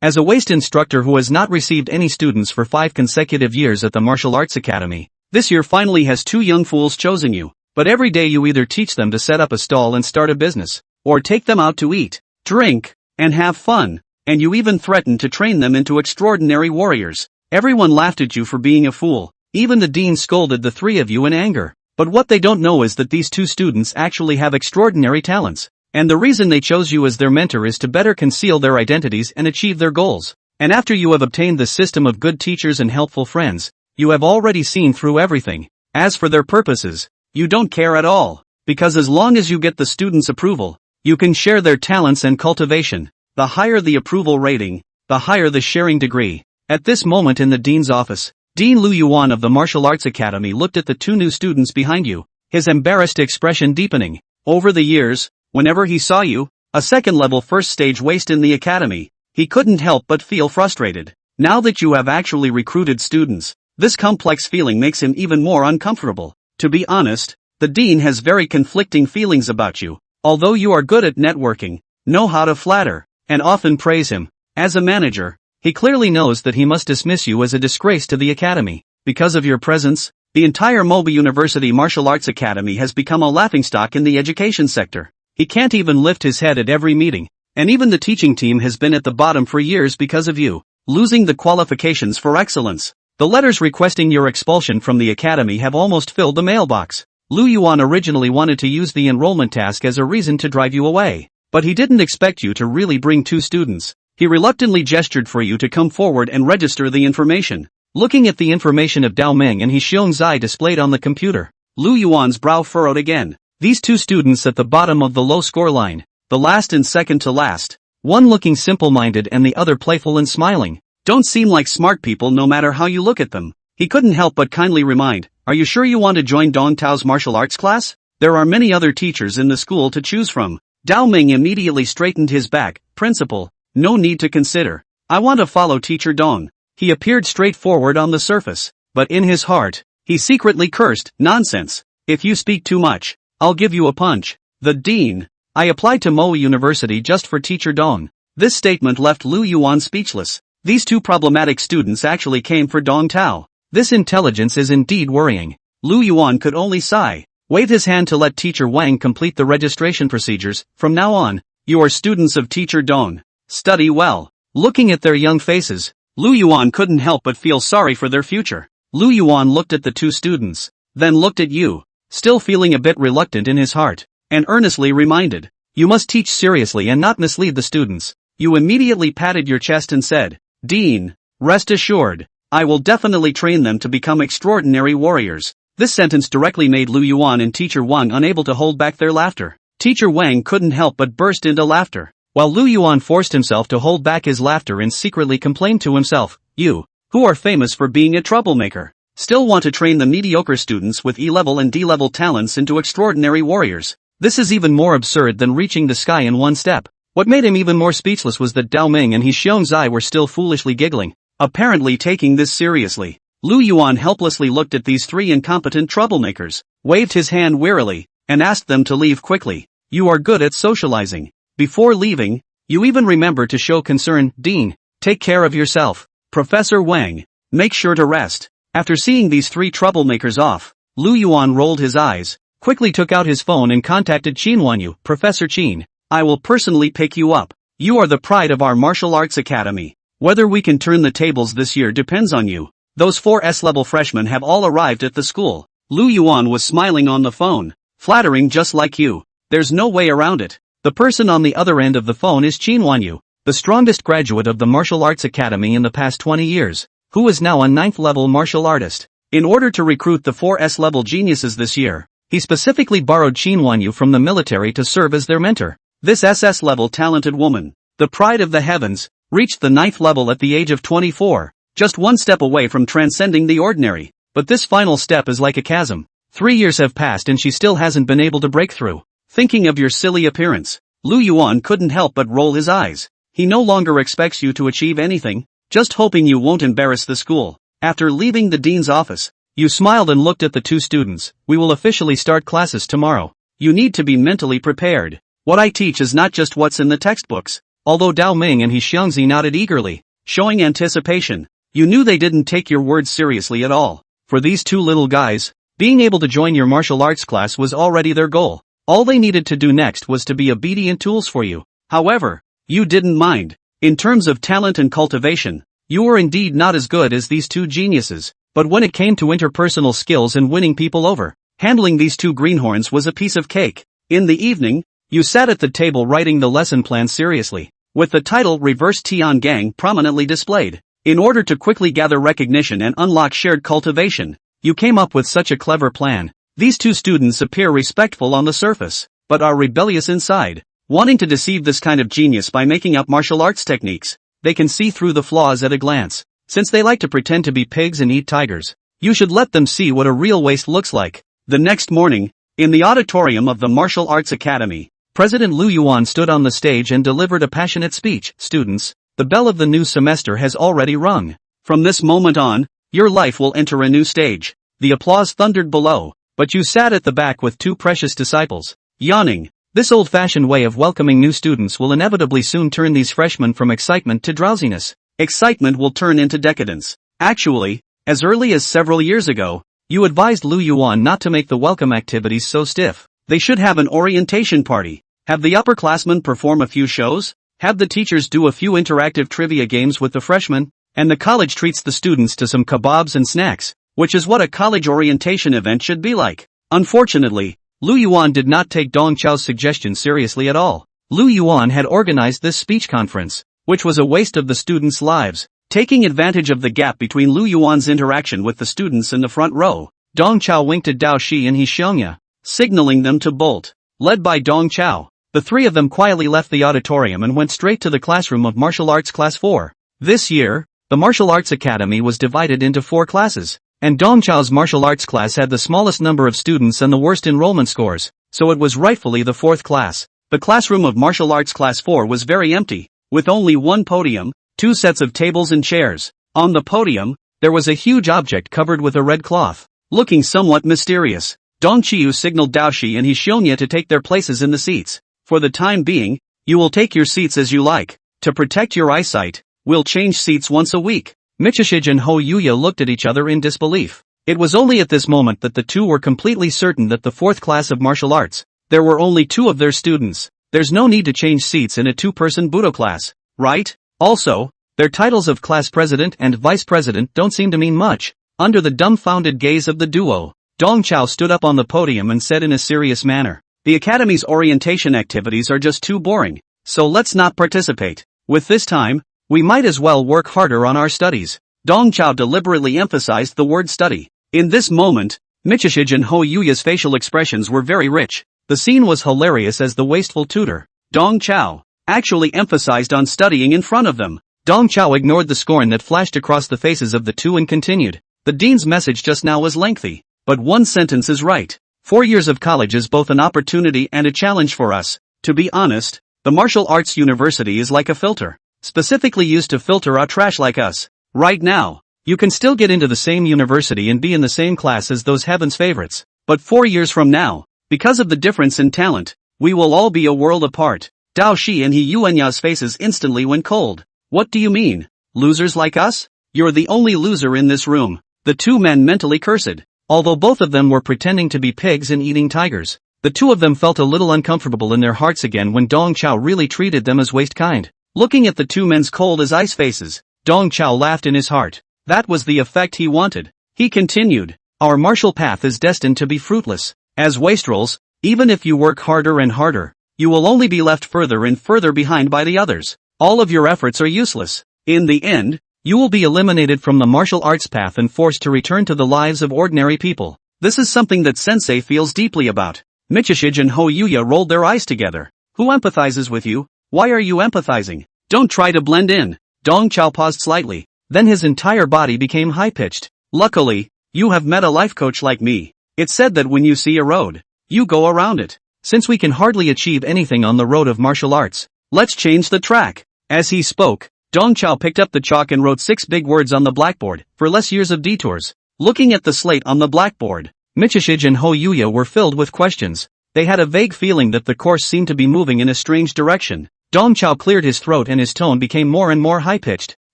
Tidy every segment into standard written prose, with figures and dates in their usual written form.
As a waste instructor who has not received any students for 5 consecutive years at the Martial Arts Academy, this year finally has 2 young fools chosen you. But every day you either teach them to set up a stall and start a business, or take them out to eat, drink, and have fun, and you even threaten to train them into extraordinary warriors. Everyone laughed at you for being a fool. Even the dean scolded the 3 of you in anger. But what they don't know is that these 2 students actually have extraordinary talents. And the reason they chose you as their mentor is to better conceal their identities and achieve their goals. And after you have obtained the system of good teachers and helpful friends, you have already seen through everything. As for their purposes, you don't care at all. Because as long as you get the students' approval, you can share their talents and cultivation. The higher the approval rating, the higher the sharing degree. At this moment in the dean's office, Dean Lu Yuan of the Martial Arts Academy looked at the 2 new students behind you, his embarrassed expression deepening. Over the years, whenever he saw you, a second-level first-stage waste in the academy, he couldn't help but feel frustrated. Now that you have actually recruited students, this complex feeling makes him even more uncomfortable. To be honest, the dean has very conflicting feelings about you. Although you are good at networking, know how to flatter, and often praise him, as a manager, he clearly knows that he must dismiss you as a disgrace to the academy. Because of your presence, the entire Mobi University Martial Arts Academy has become a laughingstock in the education sector. He can't even lift his head at every meeting, and even the teaching team has been at the bottom for years because of you, losing the qualifications for excellence. The letters requesting your expulsion from the academy have almost filled the mailbox. Lu Yuan originally wanted to use the enrollment task as a reason to drive you away, but he didn't expect you to really bring 2 students. He reluctantly gestured for you to come forward and register the information. Looking at the information of Dao Meng and He Xiong Zai displayed on the computer, Lu Yuan's brow furrowed again. These 2 students at the bottom of the low score line, the last and second to last, one looking simple-minded and the other playful and smiling, don't seem like smart people no matter how you look at them. He couldn't help but kindly remind, are you sure you want to join Dong Tao's martial arts class? There are many other teachers in the school to choose from. Dao Meng immediately straightened his back. Principal, no need to consider. I want to follow Teacher Dong. He appeared straightforward on the surface, but in his heart, he secretly cursed, nonsense. If you speak too much, I'll give you a punch. The dean. I applied to Moe University just for Teacher Dong. This statement left Lu Yuan speechless. These 2 problematic students actually came for Dong Tao. This intelligence is indeed worrying. Lu Yuan could only sigh, wave his hand to let Teacher Wang complete the registration procedures. From now on, you are students of Teacher Dong. Study well. Looking at their young faces, Lu Yuan couldn't help but feel sorry for their future. Lu Yuan looked at the 2 students, then looked at you, still feeling a bit reluctant in his heart, and earnestly reminded, you must teach seriously and not mislead the students. You immediately patted your chest and said, Dean, rest assured, I will definitely train them to become extraordinary warriors. This sentence directly made Lu Yuan and Teacher Wang unable to hold back their laughter. Teacher Wang couldn't help but burst into laughter, while Lu Yuan forced himself to hold back his laughter and secretly complained to himself, you, who are famous for being a troublemaker, still want to train the mediocre students with E-level and D-level talents into extraordinary warriors. This is even more absurd than reaching the sky in one step. What made him even more speechless was that Dao Meng and He Xiong Zai were still foolishly giggling, apparently taking this seriously. Lu Yuan helplessly looked at these 3 incompetent troublemakers, waved his hand wearily, and asked them to leave quickly. You are good at socializing. Before leaving, you even remember to show concern. Dean, take care of yourself. Professor Wang, make sure to rest. After seeing these 3 troublemakers off, Lu Yuan rolled his eyes, quickly took out his phone and contacted Qin Wanyu. Professor Qin, I will personally pick you up. You are the pride of our martial arts academy. Whether we can turn the tables this year depends on you. Those 4 S-level freshmen have all arrived at the school. Lu Yuan was smiling on the phone, flattering just like you. There's no way around it. The person on the other end of the phone is Qin Wanyu, the strongest graduate of the martial arts academy in the past 20 years, who is now a 9th-level martial artist. In order to recruit the 4 S-level geniuses this year, he specifically borrowed Qin Wanyu from the military to serve as their mentor. This SS-level talented woman, the pride of the heavens, reached the 9th level at the age of 24, just one step away from transcending the ordinary. But this final step is like a chasm. 3 years have passed and she still hasn't been able to break through. Thinking of your silly appearance, Lu Yuan couldn't help but roll his eyes. He no longer expects you to achieve anything, just hoping you won't embarrass the school. After leaving the dean's office, you smiled and looked at the 2 students. We will officially start classes tomorrow. You need to be mentally prepared. What I teach is not just what's in the textbooks. although Dao Ming and He Xiangzi nodded eagerly, showing anticipation. You knew they didn't take your words seriously at all. For these two little guys, being able to join your martial arts class was already their goal. All they needed to do next was to be obedient tools for you. However, you didn't mind. In terms of talent and cultivation, you were indeed not as good as these two geniuses, but when it came to interpersonal skills and winning people over, handling these two greenhorns was a piece of cake. In the evening, you sat at the table writing the lesson plan seriously, with the title Reverse Tian Gang prominently displayed. In order to quickly gather recognition and unlock shared cultivation, you came up with such a clever plan. These two students appear respectful on the surface, but are rebellious inside, wanting to deceive this kind of genius by making up martial arts techniques. They can see through the flaws at a glance. Since they like to pretend to be pigs and eat tigers, you should let them see what a real waste looks like. The next morning, in the auditorium of the Martial Arts Academy, President Lu Yuan stood on the stage and delivered a passionate speech. Students, the bell of the new semester has already rung. From this moment on, your life will enter a new stage. The applause thundered below, but you sat at the back with two precious disciples, yawning. This old-fashioned way of welcoming new students will inevitably soon turn these freshmen from excitement to drowsiness. Excitement will turn into decadence. Actually, as early as several years ago, you advised Lu Yuan not to make the welcome activities so stiff. They should have an orientation party, have the upperclassmen perform a few shows, have the teachers do a few interactive trivia games with the freshmen, and the college treats the students to some kebabs and snacks, which is what a college orientation event should be like. Unfortunately, Lu Yuan did not take Dong Chao's suggestion seriously at all. Lu Yuan had organized this speech conference, which was a waste of the students' lives. Taking advantage of the gap between Lu Yuan's interaction with the students in the front row, Dong Chao winked at Dao Shi and He Xiangya, signaling them to bolt. Led by Dong Chao, the three of them quietly left the auditorium and went straight to the classroom of Martial Arts Class 4. This year, the Martial Arts Academy was divided into 4 classes, and Dong Chao's martial arts class had the smallest number of students and the worst enrollment scores, so it was rightfully the 4th class. The classroom of Martial Arts Class 4 was very empty, with only one podium, 2 sets of tables and chairs. On the podium, there was a huge object covered with a red cloth, looking somewhat mysterious. Dong Qiu signaled Dao Shi and He Xiangya to take their places in the seats. For the time being, you will take your seats as you like. To protect your eyesight, we'll change seats once a week. Michishij and Ho Yuya looked at each other in disbelief. It was only at this moment that the two were completely certain that the 4th class of martial arts, there were only 2 of their students. There's no need to change seats in a 2-person Budo class, right? Also, their titles of class president and vice president don't seem to mean much. Under the dumbfounded gaze of the duo, Dong Chao stood up on the podium and said in a serious manner, "The Academy's orientation activities are just too boring, so let's not participate. With this time, we might as well work harder on our studies." Dong Chao deliberately emphasized the word study. In this moment, Michishij and Ho Yuya's facial expressions were very rich. The scene was hilarious as the wasteful tutor, Dong Chao, actually emphasized on studying in front of them. Dong Chao ignored the scorn that flashed across the faces of the two and continued. The dean's message just now was lengthy, but one sentence is right. 4 years of college is both an opportunity and a challenge for us. To be honest, the martial arts university is like a filter, specifically used to filter out trash like us. Right now, you can still get into the same university and be in the same class as those heaven's favorites, but 4 years from now, because of the difference in talent, we will all be a world apart. Dao Shi and He Yuanya's faces instantly went cold. What do you mean? Losers like us? You're the only loser in this room. The two men mentally cursed. Although both of them were pretending to be pigs and eating tigers, the two of them felt a little uncomfortable in their hearts again when Dong Chao really treated them as waste kind. Looking at the two men's cold as ice faces, Dong Chao laughed in his heart. That was the effect he wanted. He continued, "Our martial path is destined to be fruitless. As wastrels, even if you work harder and harder, you will only be left further and further behind by the others. All of your efforts are useless. In the end, you will be eliminated from the martial arts path and forced to return to the lives of ordinary people. This is something that Sensei feels deeply about." Michishij and Ho Yuya rolled their eyes together. "Who empathizes with you? Why are you empathizing? Don't try to blend in." Dong Chao paused slightly, then his entire body became high-pitched. "Luckily, you have met a life coach like me. It's said that when you see a road, you go around it. Since we can hardly achieve anything on the road of martial arts, let's change the track." As he spoke, Dong Chao picked up the chalk and wrote 6 big words on the blackboard, "For less years of detours." Looking at the slate on the blackboard, Michishij and Ho Yuya were filled with questions. They had a vague feeling that the course seemed to be moving in a strange direction. Dong Chao cleared his throat and his tone became more and more high-pitched.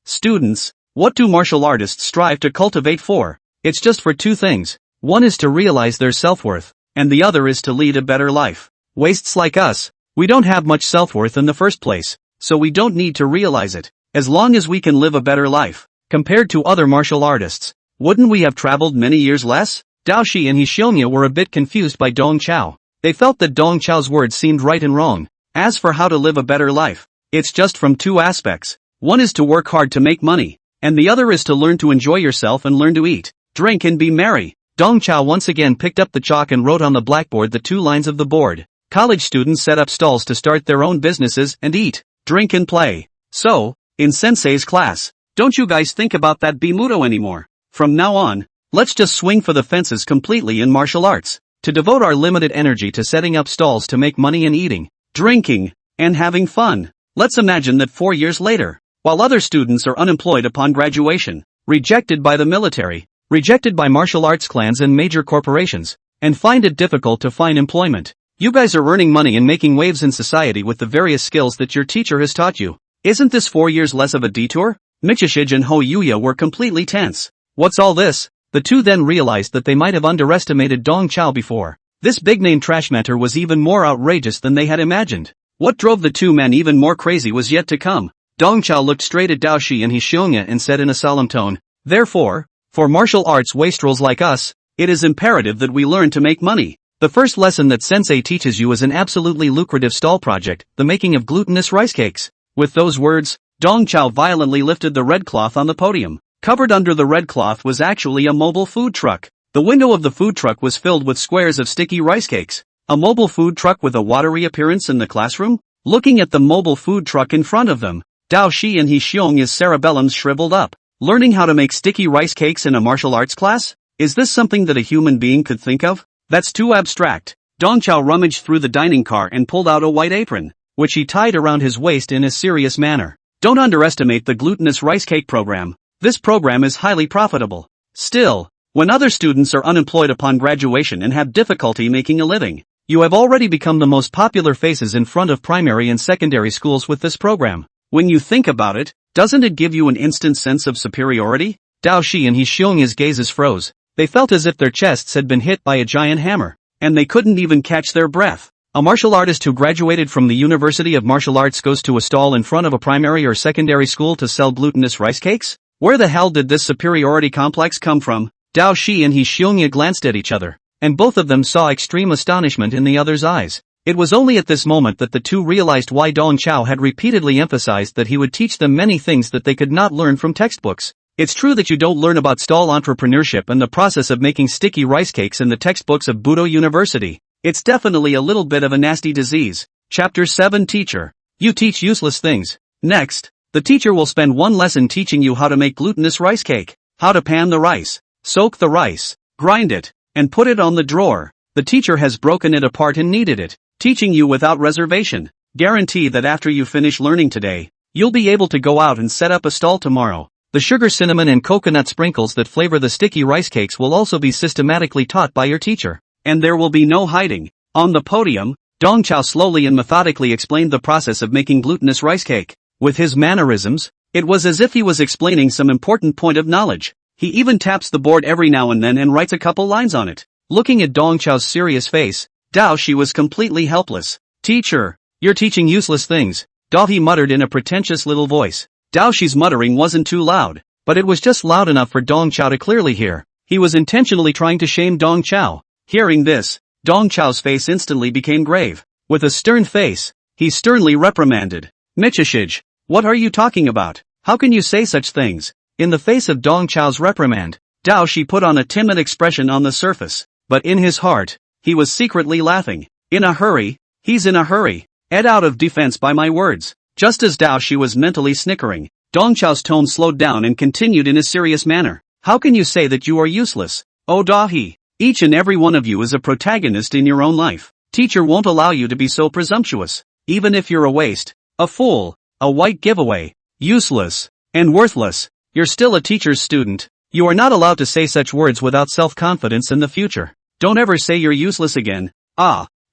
Students, what do martial artists strive to cultivate for? It's just for two things. One is to realize their self-worth, and the other is to lead a better life. Wastes like us, we don't have much self-worth in the first place, so we don't need to realize it. As long as we can live a better life, compared to other martial artists, wouldn't we have traveled many years less? Dao Shi and Hishongya were a bit confused by Dong Chao. They felt that Dong Chao's words seemed right and wrong. As for how to live a better life, it's just from two aspects. One is to work hard to make money, and the other is to learn to enjoy yourself and learn to eat, drink and be merry. Dong Chao once again picked up the chalk and wrote on the blackboard the two lines of the board. College students set up stalls to start their own businesses and eat, drink and play. So, in Sensei's class, don't you guys think about that Bimudo anymore. From now on, let's just swing for the fences completely in martial arts, to devote our limited energy to setting up stalls to make money and eating, drinking, and having fun. Let's imagine that 4 years later, while other students are unemployed upon graduation, rejected by the military, rejected by martial arts clans and major corporations, and find it difficult to find employment, you guys are earning money and making waves in society with the various skills that your teacher has taught you. Isn't this 4 years less of a detour? Michishij and Ho Yuya were completely tense. What's all this? The two then realized that they might have underestimated Dong Chao before. This big-name trash mentor was even more outrageous than they had imagined. What drove the two men even more crazy was yet to come. Dong Chao looked straight at Dao Shi and Hishongya and said in a solemn tone, "Therefore, for martial arts wastrels like us, it is imperative that we learn to make money. The first lesson that Sensei teaches you is an absolutely lucrative stall project, the making of glutinous rice cakes." With those words, Dong Chao violently lifted the red cloth on the podium. Covered under the red cloth was actually a mobile food truck. The window of the food truck was filled with squares of sticky rice cakes. A mobile food truck with a watery appearance in the classroom? Looking at the mobile food truck in front of them, Dao Shi and Hishongya's cerebellums shriveled up. Learning how to make sticky rice cakes in a martial arts class? Is this something that a human being could think of? That's too abstract. Dong Chao rummaged through the dining car and pulled out a white apron, which he tied around his waist in a serious manner. Don't underestimate the glutinous rice cake program. This program is highly profitable. Still, when other students are unemployed upon graduation and have difficulty making a living, you have already become the most popular faces in front of primary and secondary schools with this program. When you think about it, doesn't it give you an instant sense of superiority? Dao Shi and Hishongya's gazes froze. They felt as if their chests had been hit by a giant hammer, and they couldn't even catch their breath. A martial artist who graduated from the University of Martial Arts goes to a stall in front of a primary or secondary school to sell glutinous rice cakes? Where the hell did this superiority complex come from? Dao Shi and Hishongya glanced at each other, and both of them saw extreme astonishment in the other's eyes. It was only at this moment that the two realized why Dong Chao had repeatedly emphasized that he would teach them many things that they could not learn from textbooks. It's true that you don't learn about stall entrepreneurship and the process of making sticky rice cakes in the textbooks of Budo University. It's definitely a little bit of a nasty disease. Chapter 7 Teacher. You teach useless things. Next, the teacher will spend one lesson teaching you how to make glutinous rice cake, how to pan the rice, soak the rice, grind it, and put it on the drawer. The teacher has broken it apart and kneaded it, teaching you without reservation. Guarantee that after you finish learning today, you'll be able to go out and set up a stall tomorrow. The sugar, cinnamon and coconut sprinkles that flavor the sticky rice cakes will also be systematically taught by your teacher. And there will be no hiding. On the podium, Dong Chao slowly and methodically explained the process of making glutinous rice cake. With his mannerisms, it was as if he was explaining some important point of knowledge. He even taps the board every now and then and writes a couple lines on it. Looking at Dong Chao's serious face, Dao Shi was completely helpless. "Teacher, you're teaching useless things," Dao He muttered in a pretentious little voice. Dao Shi's muttering wasn't too loud, but it was just loud enough for Dong Chao to clearly hear. He was intentionally trying to shame Dong Chao. Hearing this, Dong Chao's face instantly became grave. With a stern face, he sternly reprimanded, "Michishij, what are you talking about? How can you say such things?" In the face of Dong Chao's reprimand, Dao Shi put on a timid expression on the surface, but in his heart, he was secretly laughing. In a hurry, he's in a hurry. Ed out of defense by my words. Just as Dao Shi was mentally snickering, Dong Chao's tone slowed down and continued in a serious manner. "How can you say that you are useless? Oh Dao He, each and every one of you is a protagonist in your own life. Teacher won't allow you to be so presumptuous. Even if you're a waste, a fool, a white giveaway, useless, and worthless, you're still a teacher's student. You are not allowed to say such words without self-confidence in the future. Don't ever say you're useless again."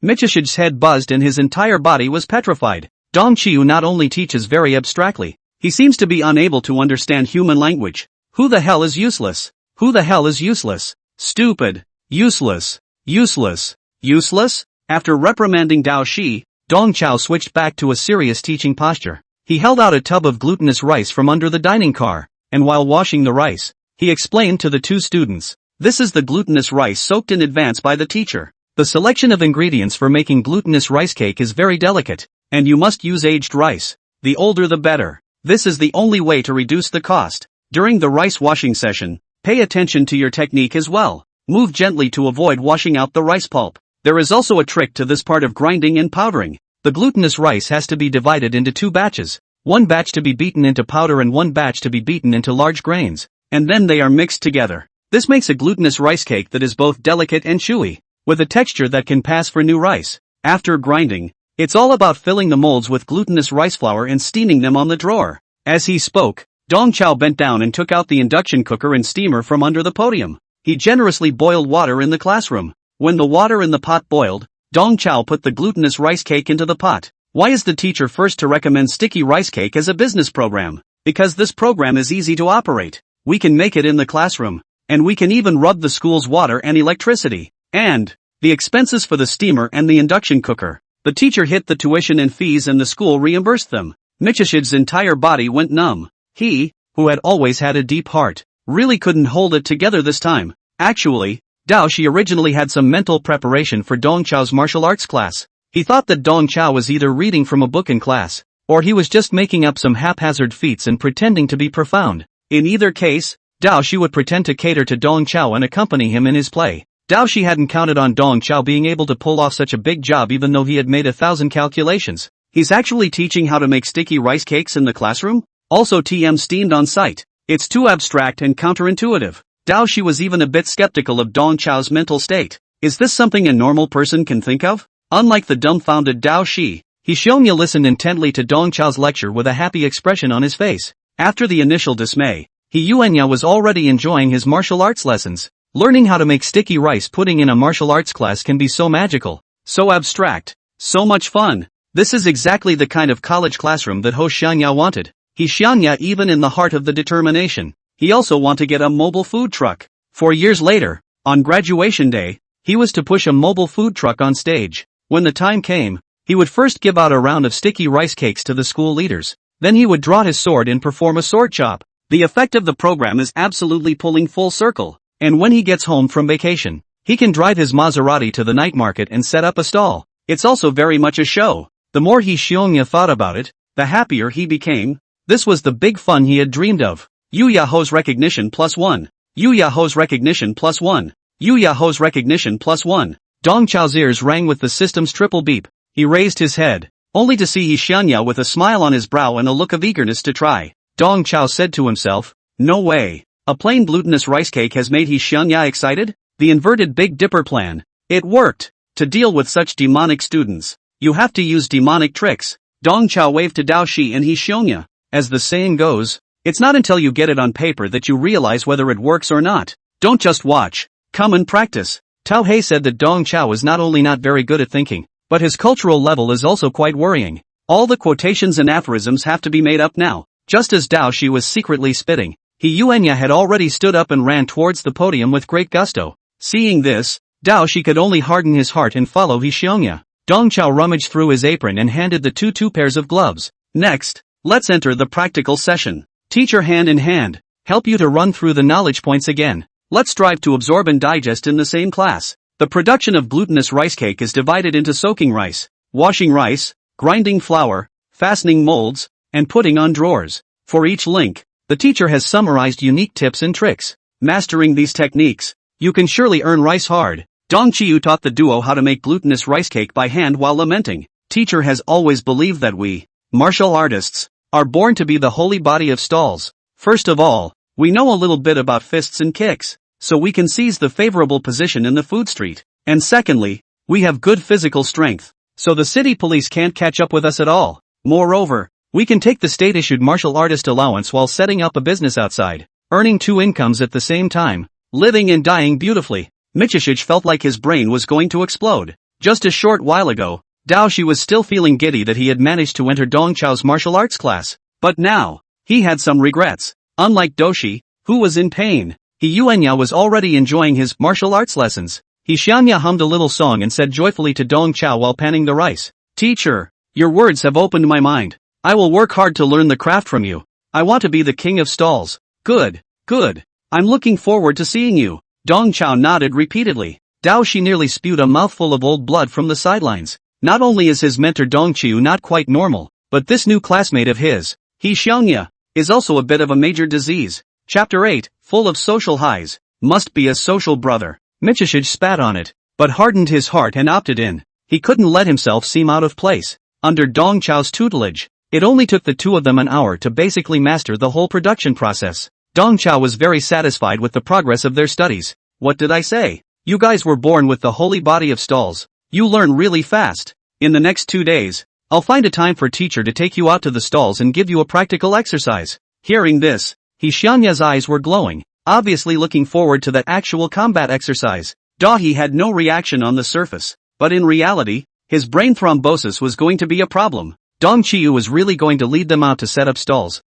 Michishij's head buzzed and his entire body was petrified. Dong Chiu not only teaches very abstractly, he seems to be unable to understand human language. Who the hell is useless? Who the hell is useless? Stupid. Useless. Useless. Useless? After reprimanding Dao Shi, Dong Chao switched back to a serious teaching posture. He held out a tub of glutinous rice from under the dining car, and while washing the rice, he explained to the two students, "This is the glutinous rice soaked in advance by the teacher. The selection of ingredients for making glutinous rice cake is very delicate, and you must use aged rice. The older the better. This is the only way to reduce the cost. During the rice washing session, pay attention to your technique as well. Move gently to avoid washing out the rice pulp. There is also a trick to this part of grinding and powdering. The glutinous rice has to be divided into two batches, one batch to be beaten into powder and one batch to be beaten into large grains, and then they are mixed together. This makes a glutinous rice cake that is both delicate and chewy, with a texture that can pass for new rice. After grinding, it's all about filling the molds with glutinous rice flour and steaming them on the drawer." As he spoke, Dong Chao bent down and took out the induction cooker and steamer from under the podium. He generously boiled water in the classroom. When the water in the pot boiled, Dong Chao put the glutinous rice cake into the pot. Why is the teacher first to recommend sticky rice cake as a business program? Because this program is easy to operate. We can make it in the classroom, and we can even rub the school's water and electricity. And the expenses for the steamer and the induction cooker. The teacher hit the tuition and fees and the school reimbursed them. Michishid's entire body went numb. He, who had always had a deep heart, really couldn't hold it together this time. Actually, Dao Shi originally had some mental preparation for Dong Chao's martial arts class. He thought that Dong Chao was either reading from a book in class, or he was just making up some haphazard feats and pretending to be profound. In either case, Dao Shi would pretend to cater to Dong Chao and accompany him in his play. Dao Shi hadn't counted on Dong Chao being able to pull off such a big job even though he had made 1,000 calculations. He's actually teaching how to make sticky rice cakes in the classroom? Also TM steamed on site. It's too abstract and counterintuitive. Dao Shi was even a bit skeptical of Dong Chao's mental state. Is this something a normal person can think of? Unlike the dumbfounded Dao Shi, Xiongya listened intently to Dong Chao's lecture with a happy expression on his face. After the initial dismay, Yuenya was already enjoying his martial arts lessons. Learning how to make sticky rice pudding in a martial arts class can be so magical, so abstract, so much fun. This is exactly the kind of college classroom that Ho Xianya wanted. Xianya even in the heart of the determination. He also wanted to get a mobile food truck. 4 years later, on graduation day, he was to push a mobile food truck on stage. When the time came, he would first give out a round of sticky rice cakes to the school leaders. Then he would draw his sword and perform a sword chop. The effect of the program is absolutely pulling full circle. And when he gets home from vacation, he can drive his Maserati to the night market and set up a stall. It's also very much a show. The more Xiongya thought about it, the happier he became. This was the big fun he had dreamed of. Yu Yaho's recognition +1. Yu Yaho's recognition +1. Yu Yaho's recognition +1. Dong Chao's ears rang with the system's triple beep. He raised his head, only to see Xianya with a smile on his brow and a look of eagerness to try. Dong Chao said to himself, "No way. A plain glutinous rice cake has made Xianya excited?" The inverted Big Dipper plan. It worked. To deal with such demonic students, you have to use demonic tricks. Dong Chao waved to Dao Shi and Xiongya. As the saying goes, it's not until you get it on paper that you realize whether it works or not. Don't just watch. Come and practice. Tao Hei said that Dong Chao is not only not very good at thinking, but his cultural level is also quite worrying. All the quotations and aphorisms have to be made up now. Just as Dao Shi was secretly spitting, Yuenya had already stood up and ran towards the podium with great gusto. Seeing this, Dao Shi could only harden his heart and follow Xiongya. Dong Chao rummaged through his apron and handed the two pairs of gloves. Next, let's enter the practical session. Teacher hand in hand, help you to run through the knowledge points again. Let's strive to absorb and digest in the same class. The production of glutinous rice cake is divided into soaking rice, washing rice, grinding flour, fastening molds, and putting on drawers. For each link, the teacher has summarized unique tips and tricks. Mastering these techniques, you can surely earn rice hard. Dong Chiu taught the duo how to make glutinous rice cake by hand while lamenting. Teacher has always believed that we, martial artists, are born to be the holy body of stalls. First of all, we know a little bit about fists and kicks, so we can seize the favorable position in the food street. And secondly, we have good physical strength, so the city police can't catch up with us at all. Moreover, we can take the state-issued martial artist allowance while setting up a business outside, earning 2 incomes at the same time, living and dying beautifully. Michishich felt like his brain was going to explode. Just a short while ago, Dao Shi was still feeling giddy that he had managed to enter Dong Chao's martial arts class, but now, he had some regrets. Unlike Doshi, who was in pain, He Yuanya was already enjoying his martial arts lessons. He Xianya hummed a little song and said joyfully to Dong Chao while panning the rice, "Teacher, your words have opened my mind. I will work hard to learn the craft from you. I want to be the king of stalls." "Good, good. I'm looking forward to seeing you." Dong Chao nodded repeatedly. Dao Shi nearly spewed a mouthful of old blood from the sidelines. Not only is his mentor Dong Chiu not quite normal, but this new classmate of his, He Xianya, is also a bit of a major disease. Chapter 8, full of social highs, must be a social brother. Michishige spat on it, but hardened his heart and opted in. He couldn't let himself seem out of place. Under Dong Chao's tutelage, it only took the two of them an hour to basically master the whole production process. Dong Chao was very satisfied with the progress of their studies. "What did I say? You guys were born with the holy body of stalls. You learn really fast. In the next 2 days, I'll find a time for teacher to take you out to the stalls and give you a practical exercise." Hearing this, He Xianya's eyes were glowing, obviously looking forward to that actual combat exercise. Dahi had no reaction on the surface, but in reality, his brain thrombosis was going to be a problem. Dong Chiu was really going to lead them out to set up stalls.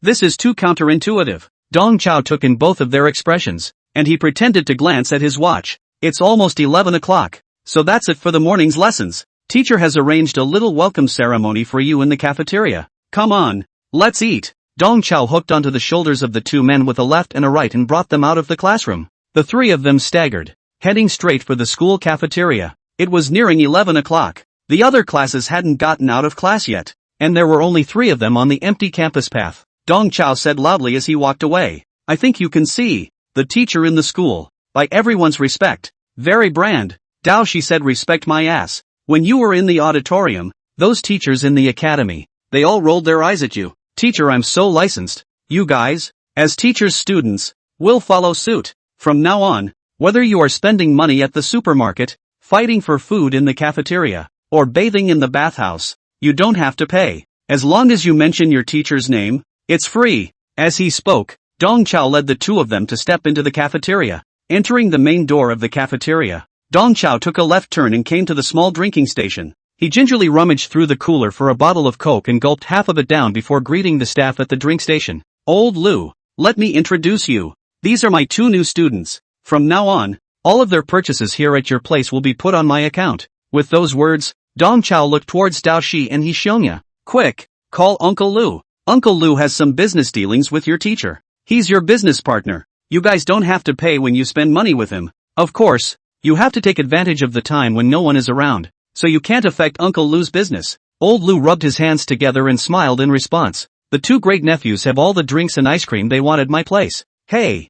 This is too counterintuitive. Dong Chao took in both of their expressions, and he pretended to glance at his watch. "It's almost 11 o'clock, so that's it for the morning's lessons. Teacher has arranged a little welcome ceremony for you in the cafeteria. Come on, let's eat." Dong Chao hooked onto the shoulders of the two men with a left and a right and brought them out of the classroom. The three of them staggered, heading straight for the school cafeteria. It was nearing 11 o'clock. The other classes hadn't gotten out of class yet, and there were only 3 of them on the empty campus path. Dong Chao said loudly as he walked away, "I think you can see, the teacher in the school, by everyone's respect, very brand." Dao Shi said, "Respect my ass. When you were in the auditorium, those teachers in the academy, they all rolled their eyes at you. Teacher, I'm so licensed. You guys, as teachers' students, will follow suit. From now on, whether you are spending money at the supermarket, fighting for food in the cafeteria, or bathing in the bathhouse, you don't have to pay. As long as you mention your teacher's name, it's free." As he spoke, Dong Chao led the two of them to step into the cafeteria. Entering the main door of the cafeteria, Dong Chao took a left turn and came to the small drinking station. He gingerly rummaged through the cooler for a bottle of Coke and gulped half of it down before greeting the staff at the drink station. "Old Lu, let me introduce you. These are my 2 new students. From now on, all of their purchases here at your place will be put on my account." With those words, Dong Chao looked towards Dao Shi and He Xianya. "Quick, call Uncle Lu. Uncle Lu has some business dealings with your teacher. He's your business partner. You guys don't have to pay when you spend money with him. Of course, you have to take advantage of the time when no one is around, so you can't affect Uncle Lu's business." Old Lu rubbed his hands together and smiled in response. "The 2 great nephews have all the drinks and ice cream they want at my place." Hey.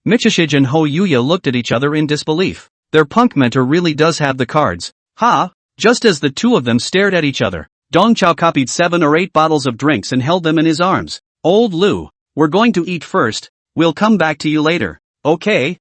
Michishige and Ho Yuya looked at each other in disbelief. Their punk mentor really does have the cards. Just as the two of them stared at each other, Dong Chao copied 7 or 8 bottles of drinks and held them in his arms. "Old Lu, we're going to eat first. We'll come back to you later." Okay.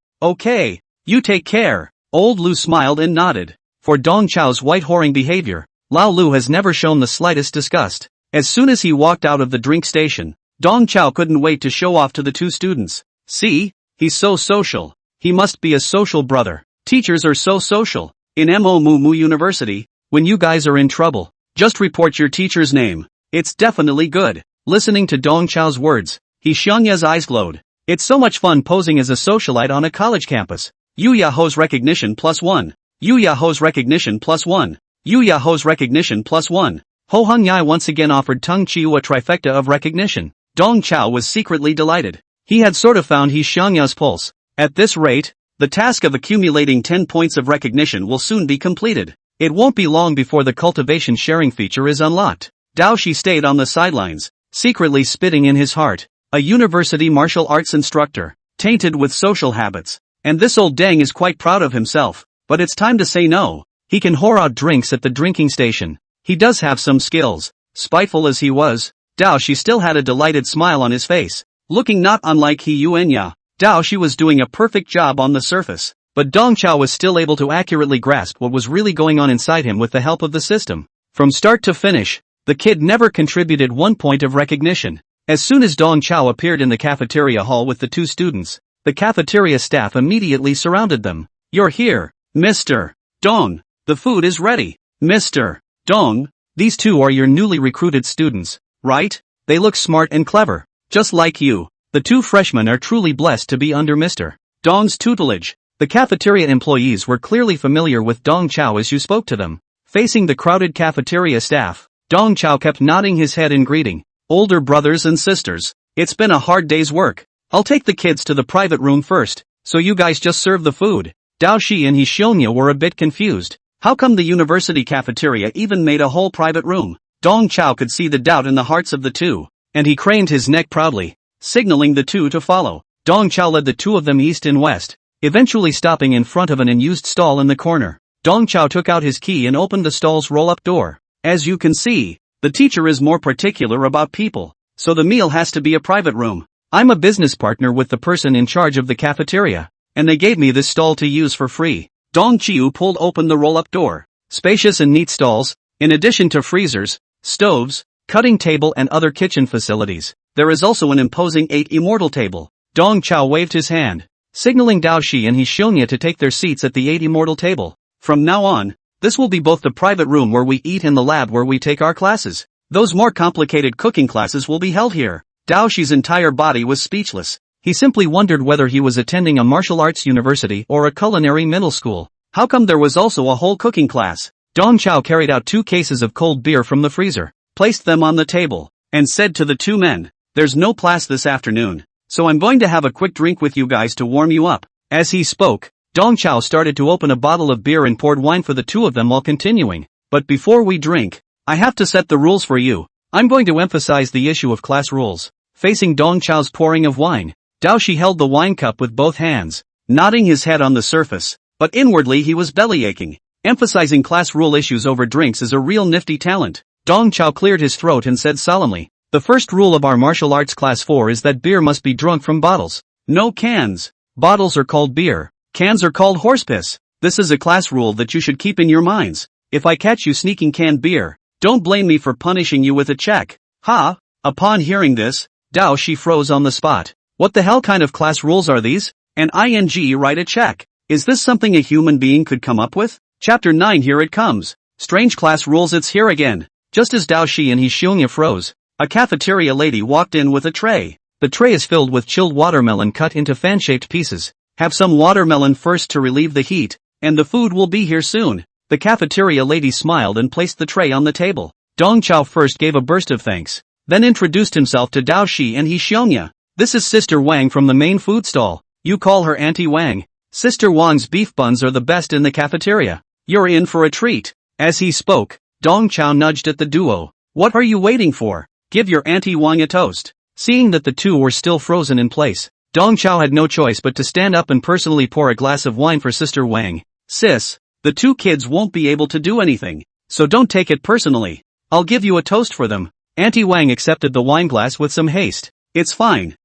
You take care." Old Lu smiled and nodded. For Dong Chao's white whoring behavior, Lao Lu has never shown the slightest disgust. As soon as he walked out of the drink station, Dong Chao couldn't wait to show off to the 2 students. "See, he's so social. He must be a social brother. Teachers are so social. In Mu University, when you guys are in trouble, just report your teacher's name. It's definitely good." Listening to Dong Chao's words, He Xianya's eyes glowed. It's so much fun posing as a socialite on a college campus. Yuyaho's recognition +1. Yuyaho's recognition +1. Yuyaho's recognition +1. Ho Hungyai once again offered Tung Chiu a trifecta of recognition. Dong Chao was secretly delighted. He had sort of found He Xianya's pulse. At this rate, the task of accumulating 10 points of recognition will soon be completed. It won't be long before the cultivation sharing feature is unlocked. Dao Shi stayed on the sidelines, secretly spitting in his heart. A university martial arts instructor, tainted with social habits. And this old dang is quite proud of himself. But it's time to say no. He can whore out drinks at the drinking station. He does have some skills. Spiteful as he was, Dao Shi still had a delighted smile on his face. Looking not unlike He Yuanya, Dao Shi was doing a perfect job on the surface. But Dong Chao was still able to accurately grasp what was really going on inside him with the help of the system. From start to finish, the kid never contributed 1 point of recognition. As soon as Dong Chao appeared in the cafeteria hall with the 2 students, the cafeteria staff immediately surrounded them. "You're here, Mr. Dong. The food is ready." Mr. Dong, these two are your newly recruited students, right? They look smart and clever, just like you. The two freshmen are truly blessed to be under Mr. Dong's tutelage. The cafeteria employees were clearly familiar with Dong Chao as you spoke to them. Facing the crowded cafeteria staff, Dong Chao kept nodding his head in greeting. Older brothers and sisters, it's been a hard day's work. I'll take the kids to the private room first, so you guys just serve the food. Dao Shi and Hishionya were a bit confused. How come the university cafeteria even made a whole private room? Dong Chao could see the doubt in the hearts of the two, and he craned his neck proudly, signaling the two to follow. Dong Chao led the two of them east and west, eventually stopping in front of an unused stall in the corner. Dong Chao took out his key and opened the stall's roll-up door. As you can see, the teacher is more particular about people, so the meal has to be a private room. I'm a business partner with the person in charge of the cafeteria, and they gave me this stall to use for free. Dong Chiu pulled open the roll-up door. Spacious and neat stalls, in addition to freezers, stoves, cutting table and other kitchen facilities. There is also an imposing 8 immortal table. Dong Chao waved his hand, signaling Dao Shi and Hishionya to take their seats at the 8 immortal table. From now on, this will be both the private room where we eat and the lab where we take our classes. Those more complicated cooking classes will be held here. Dao Shi's entire body was speechless. He simply wondered whether he was attending a martial arts university or a culinary middle school. How come there was also a whole cooking class? Dong Chao carried out 2 cases of cold beer from the freezer, placed them on the table, and said to the 2 men, "There's no class this afternoon, so I'm going to have a quick drink with you guys to warm you up." As he spoke, Dong Chao started to open a bottle of beer and poured wine for the 2 of them while continuing. "But before we drink, I have to set the rules for you. I'm going to emphasize the issue of class rules." Facing Dong Chao's pouring of wine, Dao Shi held the wine cup with both hands, nodding his head on the surface, but inwardly he was bellyaching. Emphasizing class rule issues over drinks is a real nifty talent. Dong Chao cleared his throat and said solemnly, "The first rule of our martial arts class 4 is that beer must be drunk from bottles. No cans. Bottles are called beer. Cans are called horsepiss. This is a class rule that you should keep in your minds. If I catch you sneaking canned beer, don't blame me for punishing you with a check." Ha! Upon hearing this, Dao Shi froze on the spot. What the hell kind of class rules are these? An ing write a check. Is this something a human being could come up with? Chapter 9, here it comes. Strange class rules, it's here again. Just as Dao Shi and Hishionya froze, a cafeteria lady walked in with a tray. The tray is filled with chilled watermelon cut into fan-shaped pieces. Have some watermelon first to relieve the heat, and the food will be here soon. The cafeteria lady smiled and placed the tray on the table. Dong Chao first gave a burst of thanks, then introduced himself to Dao Shi and Hishionya. "This is Sister Wang from the main food stall. You call her Auntie Wang. Sister Wang's beef buns are the best in the cafeteria. You're in for a treat." As he spoke, Dong Chao nudged at the duo. "What are you waiting for? Give your Auntie Wang a toast." Seeing that the two were still frozen in place, Dong Chao had no choice but to stand up and personally pour a glass of wine for Sister Wang. "Sis, the 2 kids won't be able to do anything, so don't take it personally. I'll give you a toast for them." Auntie Wang accepted the wine glass with some haste. It's fine,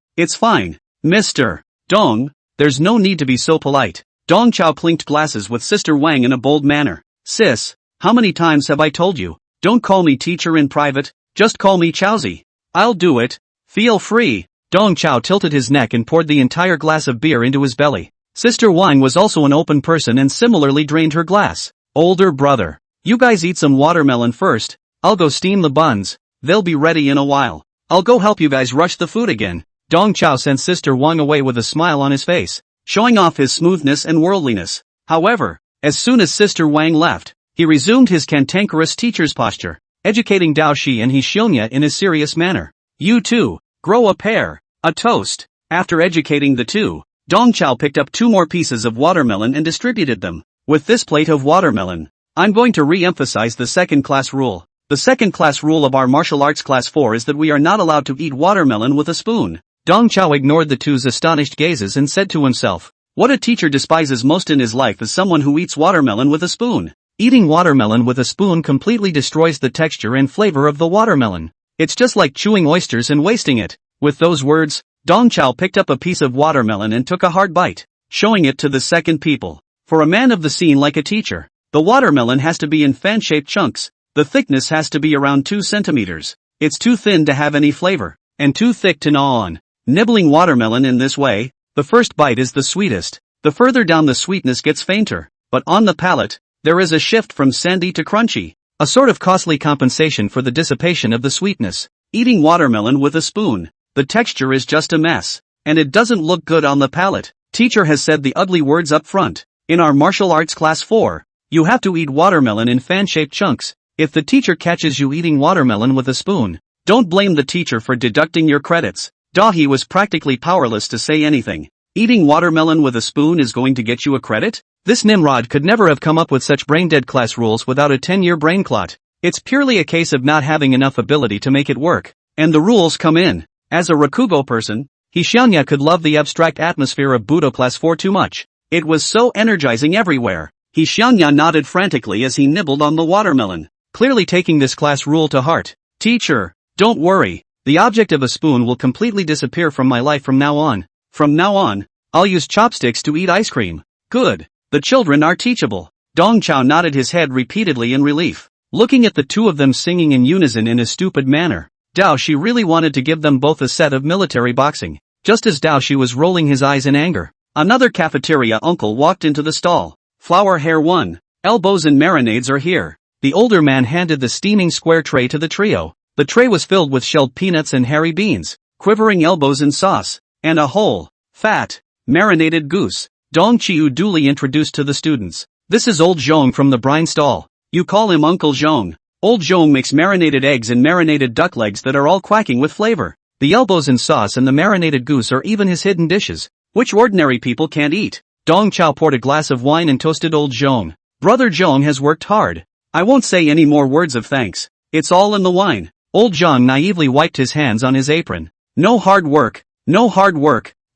Mr. Dong, there's no need to be so polite." Dong Chao clinked glasses with Sister Wang in a bold manner. "Sis, how many times have I told you? Don't call me teacher in private, just call me Chaozi." "I'll do it. Feel free." Dong Chao tilted his neck and poured the entire glass of beer into his belly. Sister Wang was also an open person and similarly drained her glass. "Older brother, you guys eat some watermelon first. I'll go steam the buns. They'll be ready in a while. I'll go help you guys rush the food again." Dong Chao sent Sister Wang away with a smile on his face, showing off his smoothness and worldliness. However, as soon as Sister Wang left, he resumed his cantankerous teacher's posture, educating Dao Shi and Hishionya in a serious manner. "You two, grow a pair. A toast." After educating the two, Dong Chao picked up 2 more pieces of watermelon and distributed them. "With this plate of watermelon, I'm going to re-emphasize the second class rule. The second class rule of our martial arts class 4 is that we are not allowed to eat watermelon with a spoon." Dong Chao ignored the two's astonished gazes and said to himself, "What a teacher despises most in his life is someone who eats watermelon with a spoon." Eating watermelon with a spoon completely destroys the texture and flavor of the watermelon. It's just like chewing oysters and wasting it. With those words, Dong Chao picked up a piece of watermelon and took a hard bite, showing it to the second people. For a man of the scene like a teacher, the watermelon has to be in fan-shaped chunks. The thickness has to be around 2 centimeters. It's too thin to have any flavor, and too thick to gnaw on. Nibbling watermelon in this way, the first bite is the sweetest. The further down the sweetness gets fainter, but on the palate, There is a shift from sandy to crunchy. A sort of costly compensation for the dissipation of the sweetness. Eating watermelon with a spoon. The texture is just a mess. And it doesn't look good on the palate. Teacher has said the ugly words up front. In our martial arts class 4, you have to eat watermelon in fan-shaped chunks. If the teacher catches you eating watermelon with a spoon, don't blame the teacher for deducting your credits. Dahi was practically powerless to say anything. Eating watermelon with a spoon is going to get you a credit? This Nimrod could never have come up with such brain-dead class rules without a 10-year brain clot. It's purely a case of not having enough ability to make it work. And the rules come in. As a Rakugo person, Hishianya could love the abstract atmosphere of Budo Class 4 too much. It was so energizing everywhere. Hishianya nodded frantically as he nibbled on the watermelon, clearly taking this class rule to heart. Teacher, don't worry. The object of a spoon will completely disappear from my life from now on. From now on, I'll use chopsticks to eat ice cream. Good. The children are teachable. Dong Chao nodded his head repeatedly in relief, looking at the two of them singing in unison in a stupid manner. Dao Shi really wanted to give them both a set of military boxing, just as Dao Shi was rolling his eyes in anger. Another cafeteria uncle walked into the stall. Flower hair 1. Elbows and marinades are here. The older man handed the steaming square tray to the trio. The tray was filled with shelled peanuts and hairy beans, quivering elbows in sauce, and a whole, fat, marinated goose. Dong Chiu duly introduced to the students. This is Old Zhong from the brine stall. You call him Uncle Zhong. Old Zhong makes marinated eggs and marinated duck legs that are all quacking with flavor. The elbows in sauce and the marinated goose are even his hidden dishes, which ordinary people can't eat. Dong Chao poured a glass of wine and toasted Old Zhong. Brother Zhong has worked hard. I won't say any more words of thanks. It's all in the wine. Old Zhong naively wiped his hands on his apron. No hard work,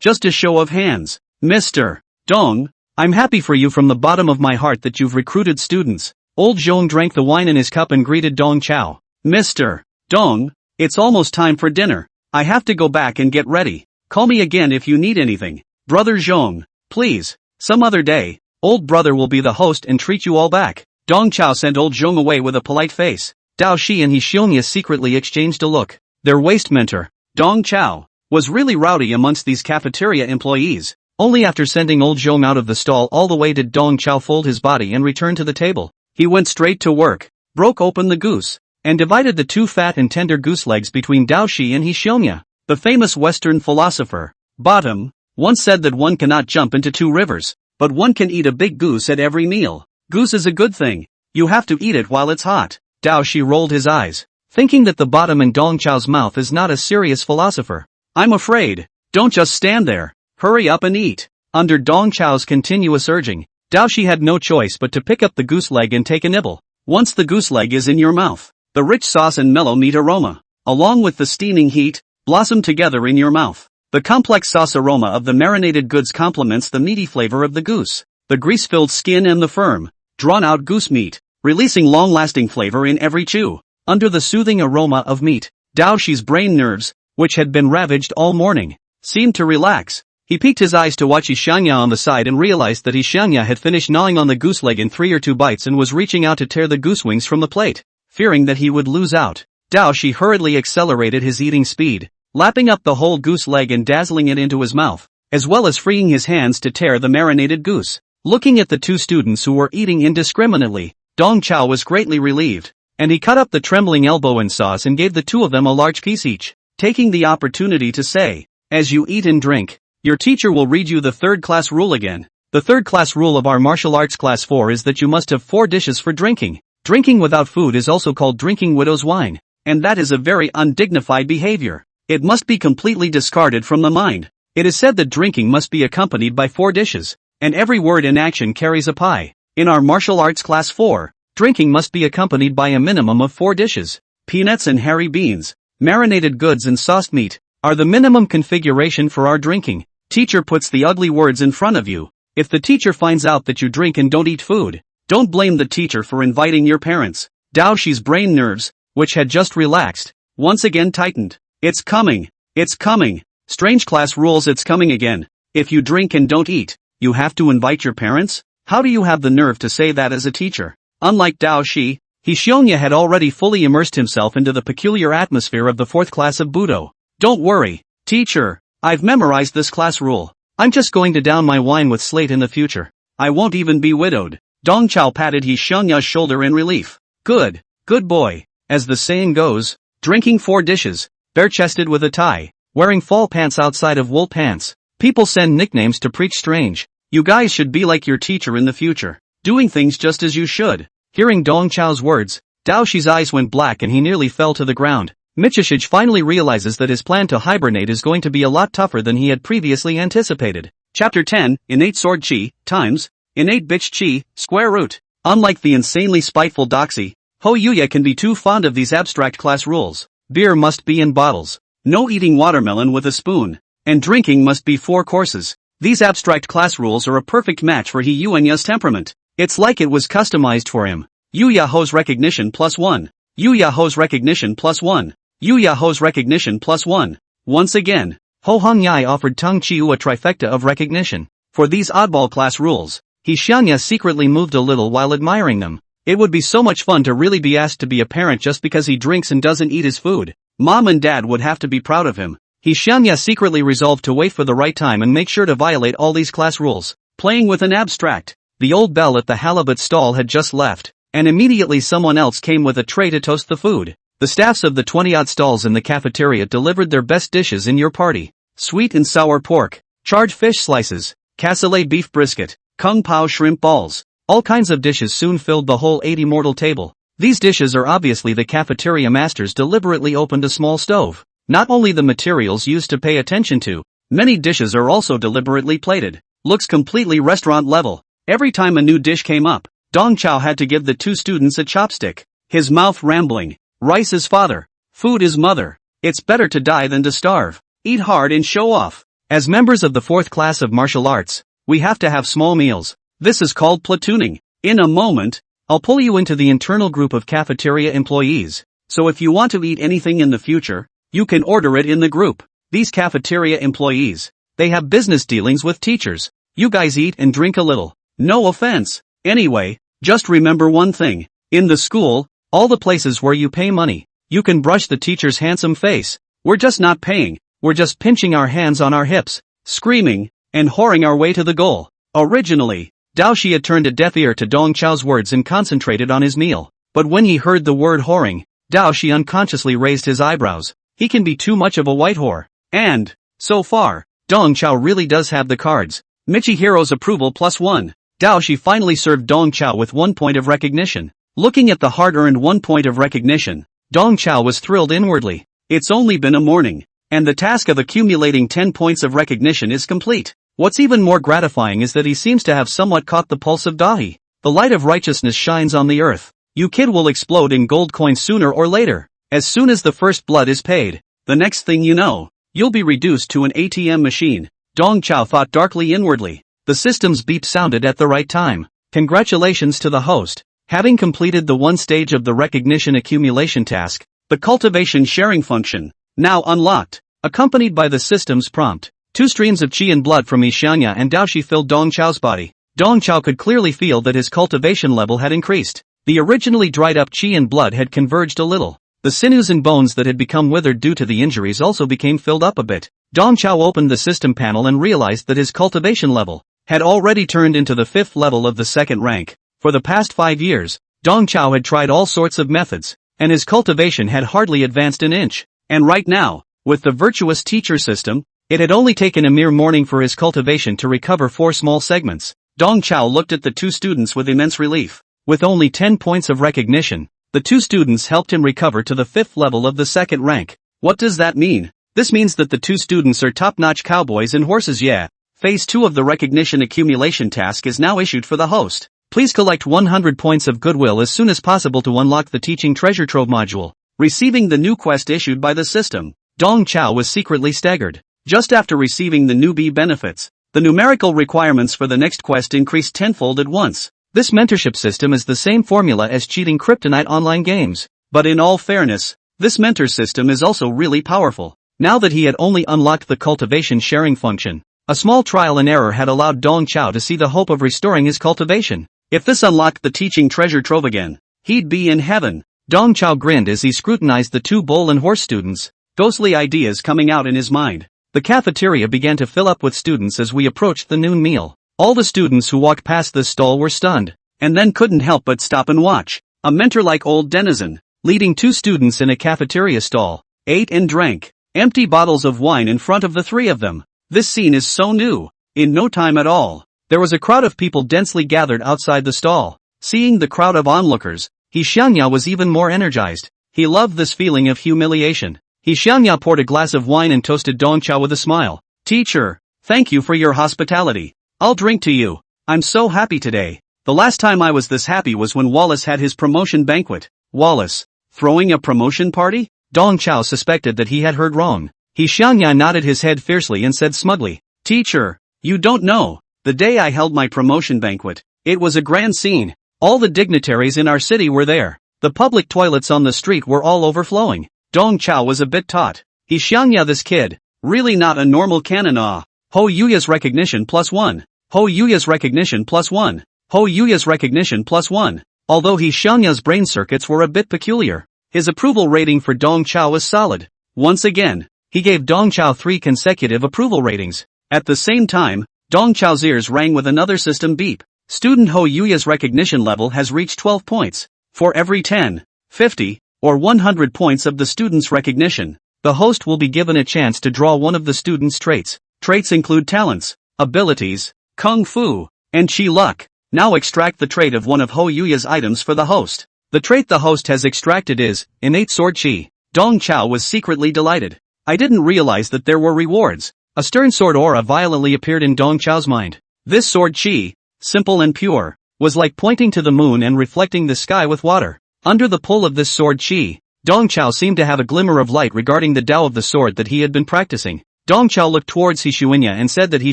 just a show of hands. Mr. Dong, I'm happy for you from the bottom of my heart that you've recruited students. Old Zhong drank the wine in his cup and greeted Dong Chao. Mr. Dong, it's almost time for dinner. I have to go back and get ready. Call me again if you need anything. Brother Zhong, please, some other day. Old brother will be the host and treat you all back. Dong Chao sent Old Zhong away with a polite face. Dao Shi and Hishianya secretly exchanged a look. Their waste mentor, Dong Chao, was really rowdy amongst these cafeteria employees. Only after sending Old Zhong out of the stall all the way did Dong Chao fold his body and return to the table. He went straight to work, broke open the goose, and divided the two fat and tender goose legs between Dao Shi and Hishianya. The famous Western philosopher, Bottom, once said that one cannot jump into two rivers, but one can eat a big goose at every meal. Goose is a good thing. You have to eat it while it's hot. Dao Shi rolled his eyes, thinking that the Bottom in Dong Chao's mouth is not a serious philosopher. I'm afraid. Don't just stand there. Hurry up and eat. Under Dong Chao's continuous urging, Dao Shi had no choice but to pick up the goose leg and take a nibble. Once the goose leg is in your mouth, the rich sauce and mellow meat aroma, along with the steaming heat, blossom together in your mouth. The complex sauce aroma of the marinated goods complements the meaty flavor of the goose, the grease-filled skin and the firm, drawn-out goose meat, releasing long-lasting flavor in every chew. Under the soothing aroma of meat, Dao Shi's brain nerves, which had been ravaged all morning, seemed to relax. He peeked his eyes to watch Hishianya on the side and realized that Hishianya had finished gnawing on the goose leg in 3 or 2 bites and was reaching out to tear the goose wings from the plate. Fearing that he would lose out, Dao Shi hurriedly accelerated his eating speed, lapping up the whole goose leg and dazzling it into his mouth, as well as freeing his hands to tear the marinated goose. Looking at the two students who were eating indiscriminately, Dong Chao was greatly relieved, and he cut up the trembling elbow in sauce and gave the two of them a large piece each, taking the opportunity to say, as you eat and drink, your teacher will read you the third class rule again. The third class rule of our martial arts class 4 is that you must have 4 dishes for drinking. Drinking without food is also called drinking widow's wine, and that is a very undignified behavior. It must be completely discarded from the mind. It is said that drinking must be accompanied by 4 dishes, and every word in action carries a pie. In our martial arts class 4, drinking must be accompanied by a minimum of 4 dishes. Peanuts and hairy beans, marinated goods and sauced meat, are the minimum configuration for our drinking. Teacher puts the ugly words in front of you. If the teacher finds out that you drink and don't eat food, don't blame the teacher for inviting your parents. Dao Shi's brain nerves, which had just relaxed, once again tightened. It's coming. It's coming. Strange class rules, it's coming again. If you drink and don't eat, you have to invite your parents? How do you have the nerve to say that as a teacher? Unlike Dao Shi, Hishianya had already fully immersed himself into the peculiar atmosphere of the 4th class of Budo. Don't worry, teacher. I've memorized this class rule. I'm just going to down my wine with slate in the future. I won't even be widowed. Dong Chao patted He Xiangya's shoulder in relief. Good boy. As the saying goes, drinking 4 dishes, bare-chested with a tie, wearing fall pants outside of wool pants. People send nicknames to preach strange. You guys should be like your teacher in the future, doing things just as you should. Hearing Dong Chao's words, Dao Shi's eyes went black and he nearly fell to the ground. Michishige finally realizes that his plan to hibernate is going to be a lot tougher than he had previously anticipated. Chapter 10, Innate Sword Chi, times, Innate Bitch Chi, square root. Unlike the insanely spiteful Doxy, Ho Yuya can be too fond of these abstract class rules. Beer must be in bottles. No eating watermelon with a spoon. And drinking must be 4 courses. These abstract class rules are a perfect match for He Yuanya's temperament. It's like it was customized for him. Yuya Ho's recognition +1. Yuya Ho's recognition +1. Yuya Ho's recognition +1. Once again, Ho Hongyai offered Teng Chiu a trifecta of recognition. For these oddball class rules, He Xiangya secretly moved a little while admiring them. It would be so much fun to really be asked to be a parent just because he drinks and doesn't eat his food. Mom and dad would have to be proud of him. He Xiangya secretly resolved to wait for the right time and make sure to violate all these class rules. Playing with an abstract. The old bell at the halibut stall had just left, and immediately someone else came with a tray to toast the food. The staffs of the 20-odd stalls in the cafeteria delivered their best dishes in your party. Sweet and sour pork, charred fish slices, cassoulet beef brisket, kung pao shrimp balls. All kinds of dishes soon filled the whole 80-mortal table. These dishes are obviously the cafeteria masters deliberately opened a small stove. Not only the materials used to pay attention to, many dishes are also deliberately plated. Looks completely restaurant level. Every time a new dish came up, Dong Chao had to give the 2 students a chopstick. His mouth rambling. Rice is father. Food is mother. It's better to die than to starve. Eat hard and show off. As members of the 4th class of martial arts, we have to have small meals. This is called platooning. In a moment, I'll pull you into the internal group of cafeteria employees. So if you want to eat anything in the future, you can order it in the group. These cafeteria employees, they have business dealings with teachers. You guys eat and drink a little. No offense. Anyway, just remember one thing. In the school, all the places where you pay money, you can brush the teacher's handsome face. We're just not paying. We're just pinching our hands on our hips, screaming, and whoring our way to the goal. Originally, Dao Shi had turned a deaf ear to Dong Chao's words and concentrated on his meal. But when he heard the word whoring, Dao Shi unconsciously raised his eyebrows. He can be too much of a white whore. And, so far, Dong Chao really does have the cards. Michihiro's approval +1. Dao Shi finally served Dong Chao with 1 point of recognition. Looking at the hard-earned 1 point of recognition, Dong Chao was thrilled inwardly. It's only been a morning, and the task of accumulating 10 points of recognition is complete. What's even more gratifying is that he seems to have somewhat caught the pulse of Dahi. The light of righteousness shines on the earth. You kid will explode in gold coins sooner or later. As soon as the first blood is paid, the next thing you know, you'll be reduced to an ATM machine. Dong Chao thought darkly inwardly. The system's beep sounded at the right time. Congratulations to the host. Having completed the 1 stage of the recognition accumulation task, the cultivation sharing function, now unlocked, accompanied by the system's prompt. 2 streams of qi and blood from Xiangya and Daoshi filled Dong Chao's body. Dong Chao could clearly feel that his cultivation level had increased. The originally dried up qi and blood had converged a little. The sinews and bones that had become withered due to the injuries also became filled up a bit. Dong Chao opened the system panel and realized that his cultivation level had already turned into the 5th level of the 2nd rank. For the past 5 years, Dong Chao had tried all sorts of methods, and his cultivation had hardly advanced an inch. And right now, with the virtuous teacher system, it had only taken a mere morning for his cultivation to recover 4 small segments. Dong Chao looked at the 2 students with immense relief. With only 10 points of recognition, the 2 students helped him recover to the 5th level of the 2nd rank. What does that mean? This means that the 2 students are top-notch cowboys and horses. Yeah. Phase 2 of the recognition accumulation task is now issued for the host. Please collect 100 points of goodwill as soon as possible to unlock the teaching treasure trove module. Receiving the new quest issued by the system, Dong Chao was secretly staggered. Just after receiving the newbie benefits, the numerical requirements for the next quest increased tenfold at once. This mentorship system is the same formula as cheating Kryptonite online games. But in all fairness, this mentor system is also really powerful. Now that he had only unlocked the cultivation sharing function, a small trial and error had allowed Dong Chao to see the hope of restoring his cultivation. If this unlocked the teaching treasure trove again, he'd be in heaven. Dong Chao grinned as he scrutinized the 2 bull and horse students, ghostly ideas coming out in his mind. The cafeteria began to fill up with students as we approached the noon meal. All the students who walked past this stall were stunned. and then couldn't help but stop and watch. A mentor-like old denizen, leading two students in a cafeteria stall, ate and drank empty bottles of wine in front of the three of them. This scene is so new. In no time at all, there was a crowd of people densely gathered outside the stall. Seeing the crowd of onlookers, He Xiangya was even more energized. He loved this feeling of humiliation. He Xiangya poured a glass of wine and toasted Dongqiao with a smile. Teacher, thank you for your hospitality. I'll drink to you. I'm so happy today. The last time I was this happy was when Wallace had his promotion banquet. Wallace? Throwing a promotion party? Dongqiao suspected that he had heard wrong. He Xiangya nodded his head fiercely and said smugly, Teacher, you don't know. The day I held my promotion banquet, it was a grand scene. All the dignitaries in our city were there. The public toilets on the street were all overflowing. Dongqiao was a bit taut. He Xiangya, this kid, really not a normal canon. Ho Yuya's recognition +1. Ho Yuya's recognition +1. Ho Yuya's recognition +1. Although He Xiangya's brain circuits were a bit peculiar, his approval rating for Dongqiao was solid. Once again, he gave Dongqiao 3 consecutive approval ratings. At the same time, Dongqiao's ears rang with another system beep. Student Ho Yuya's recognition level has reached 12 points. For every 10, 50, or 100 points of the student's recognition, the host will be given a chance to draw one of the student's traits. Traits include talents, abilities, kung fu, and chi luck. Now extract the trait of one of Ho Yuya's items for the host. The trait the host has extracted is innate sword chi. Dongqiao was secretly delighted. I didn't realize that there were rewards. A stern sword aura violently appeared in Dongqiao's mind. This sword chi, simple and pure, was like pointing to the moon and reflecting the sky with water. Under the pull of this sword chi, Dongqiao seemed to have a glimmer of light regarding the Tao of the sword that he had been practicing. Dongqiao looked towards He Xiangya and said that He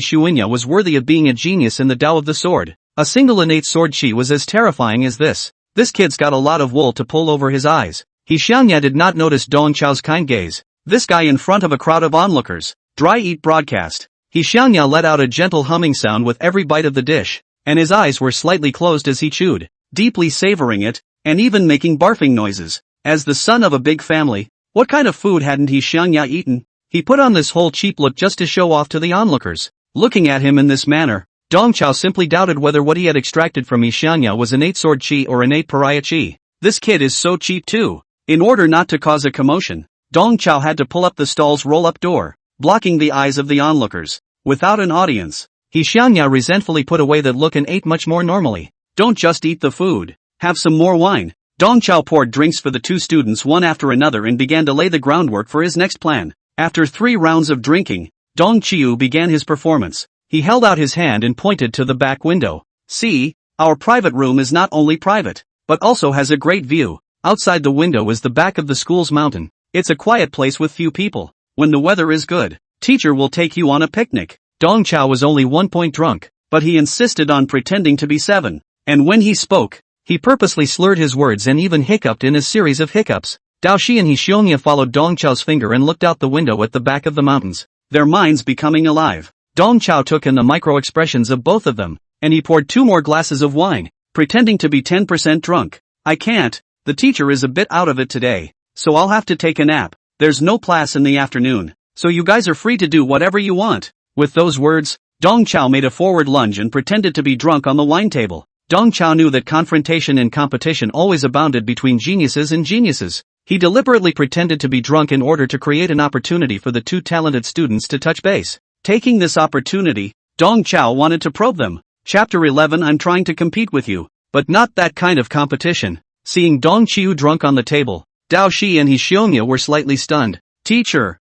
Xiangya was worthy of being a genius in the Tao of the sword. A single innate sword chi was as terrifying as this. This kid's got a lot of wool to pull over his eyes. He Xiangya did not notice Dongqiao's kind gaze. This guy in front of a crowd of onlookers. Dry eat broadcast. He Xiangya let out a gentle humming sound with every bite of the dish, and his eyes were slightly closed as he chewed, deeply savoring it, and even making barfing noises. As the son of a big family, what kind of food hadn't He Xiangya eaten? He put on this whole cheap look just to show off to the onlookers. Looking at him in this manner, Dongqiao simply doubted whether what he had extracted from He Xiangya was innate sword chi or innate pariah chi. This kid is so cheap too. In order not to cause a commotion, Dongqiao had to pull up the stall's roll-up door, blocking the eyes of the onlookers. Without an audience, He Xiangya resentfully put away that look and ate much more normally. Don't just eat the food. Have some more wine. Dongqiao poured drinks for the two students one after another and began to lay the groundwork for his next plan. After 3 rounds of drinking, Dongqiao began his performance. He held out his hand and pointed to the back window. See, our private room is not only private, but also has a great view. Outside the window is the back of the school's mountain. It's a quiet place with few people. When the weather is good, teacher will take you on a picnic. Dongqiao was only 1 point drunk, but he insisted on pretending to be 7. And when he spoke, he purposely slurred his words and even hiccuped in a series of hiccups. Daoshi and He Xiangya followed Dongqiao's finger and looked out the window at the back of the mountains, their minds becoming alive. Dongqiao took in the micro-expressions of both of them, and he poured 2 more glasses of wine, pretending to be 10% drunk. I can't, the teacher is a bit out of it today, so I'll have to take a nap. There's no class in the afternoon, so you guys are free to do whatever you want. With those words, Dongqiao made a forward lunge and pretended to be drunk on the wine table. Dongqiao knew that confrontation and competition always abounded between geniuses and geniuses. He deliberately pretended to be drunk in order to create an opportunity for the 2 talented students to touch base. Taking this opportunity, Dongqiao wanted to probe them. Chapter 11. I'm trying to compete with you, but not that kind of competition. Seeing Dongqiao drunk on the table, Daoshi and He Xiangya were slightly stunned. Teacher?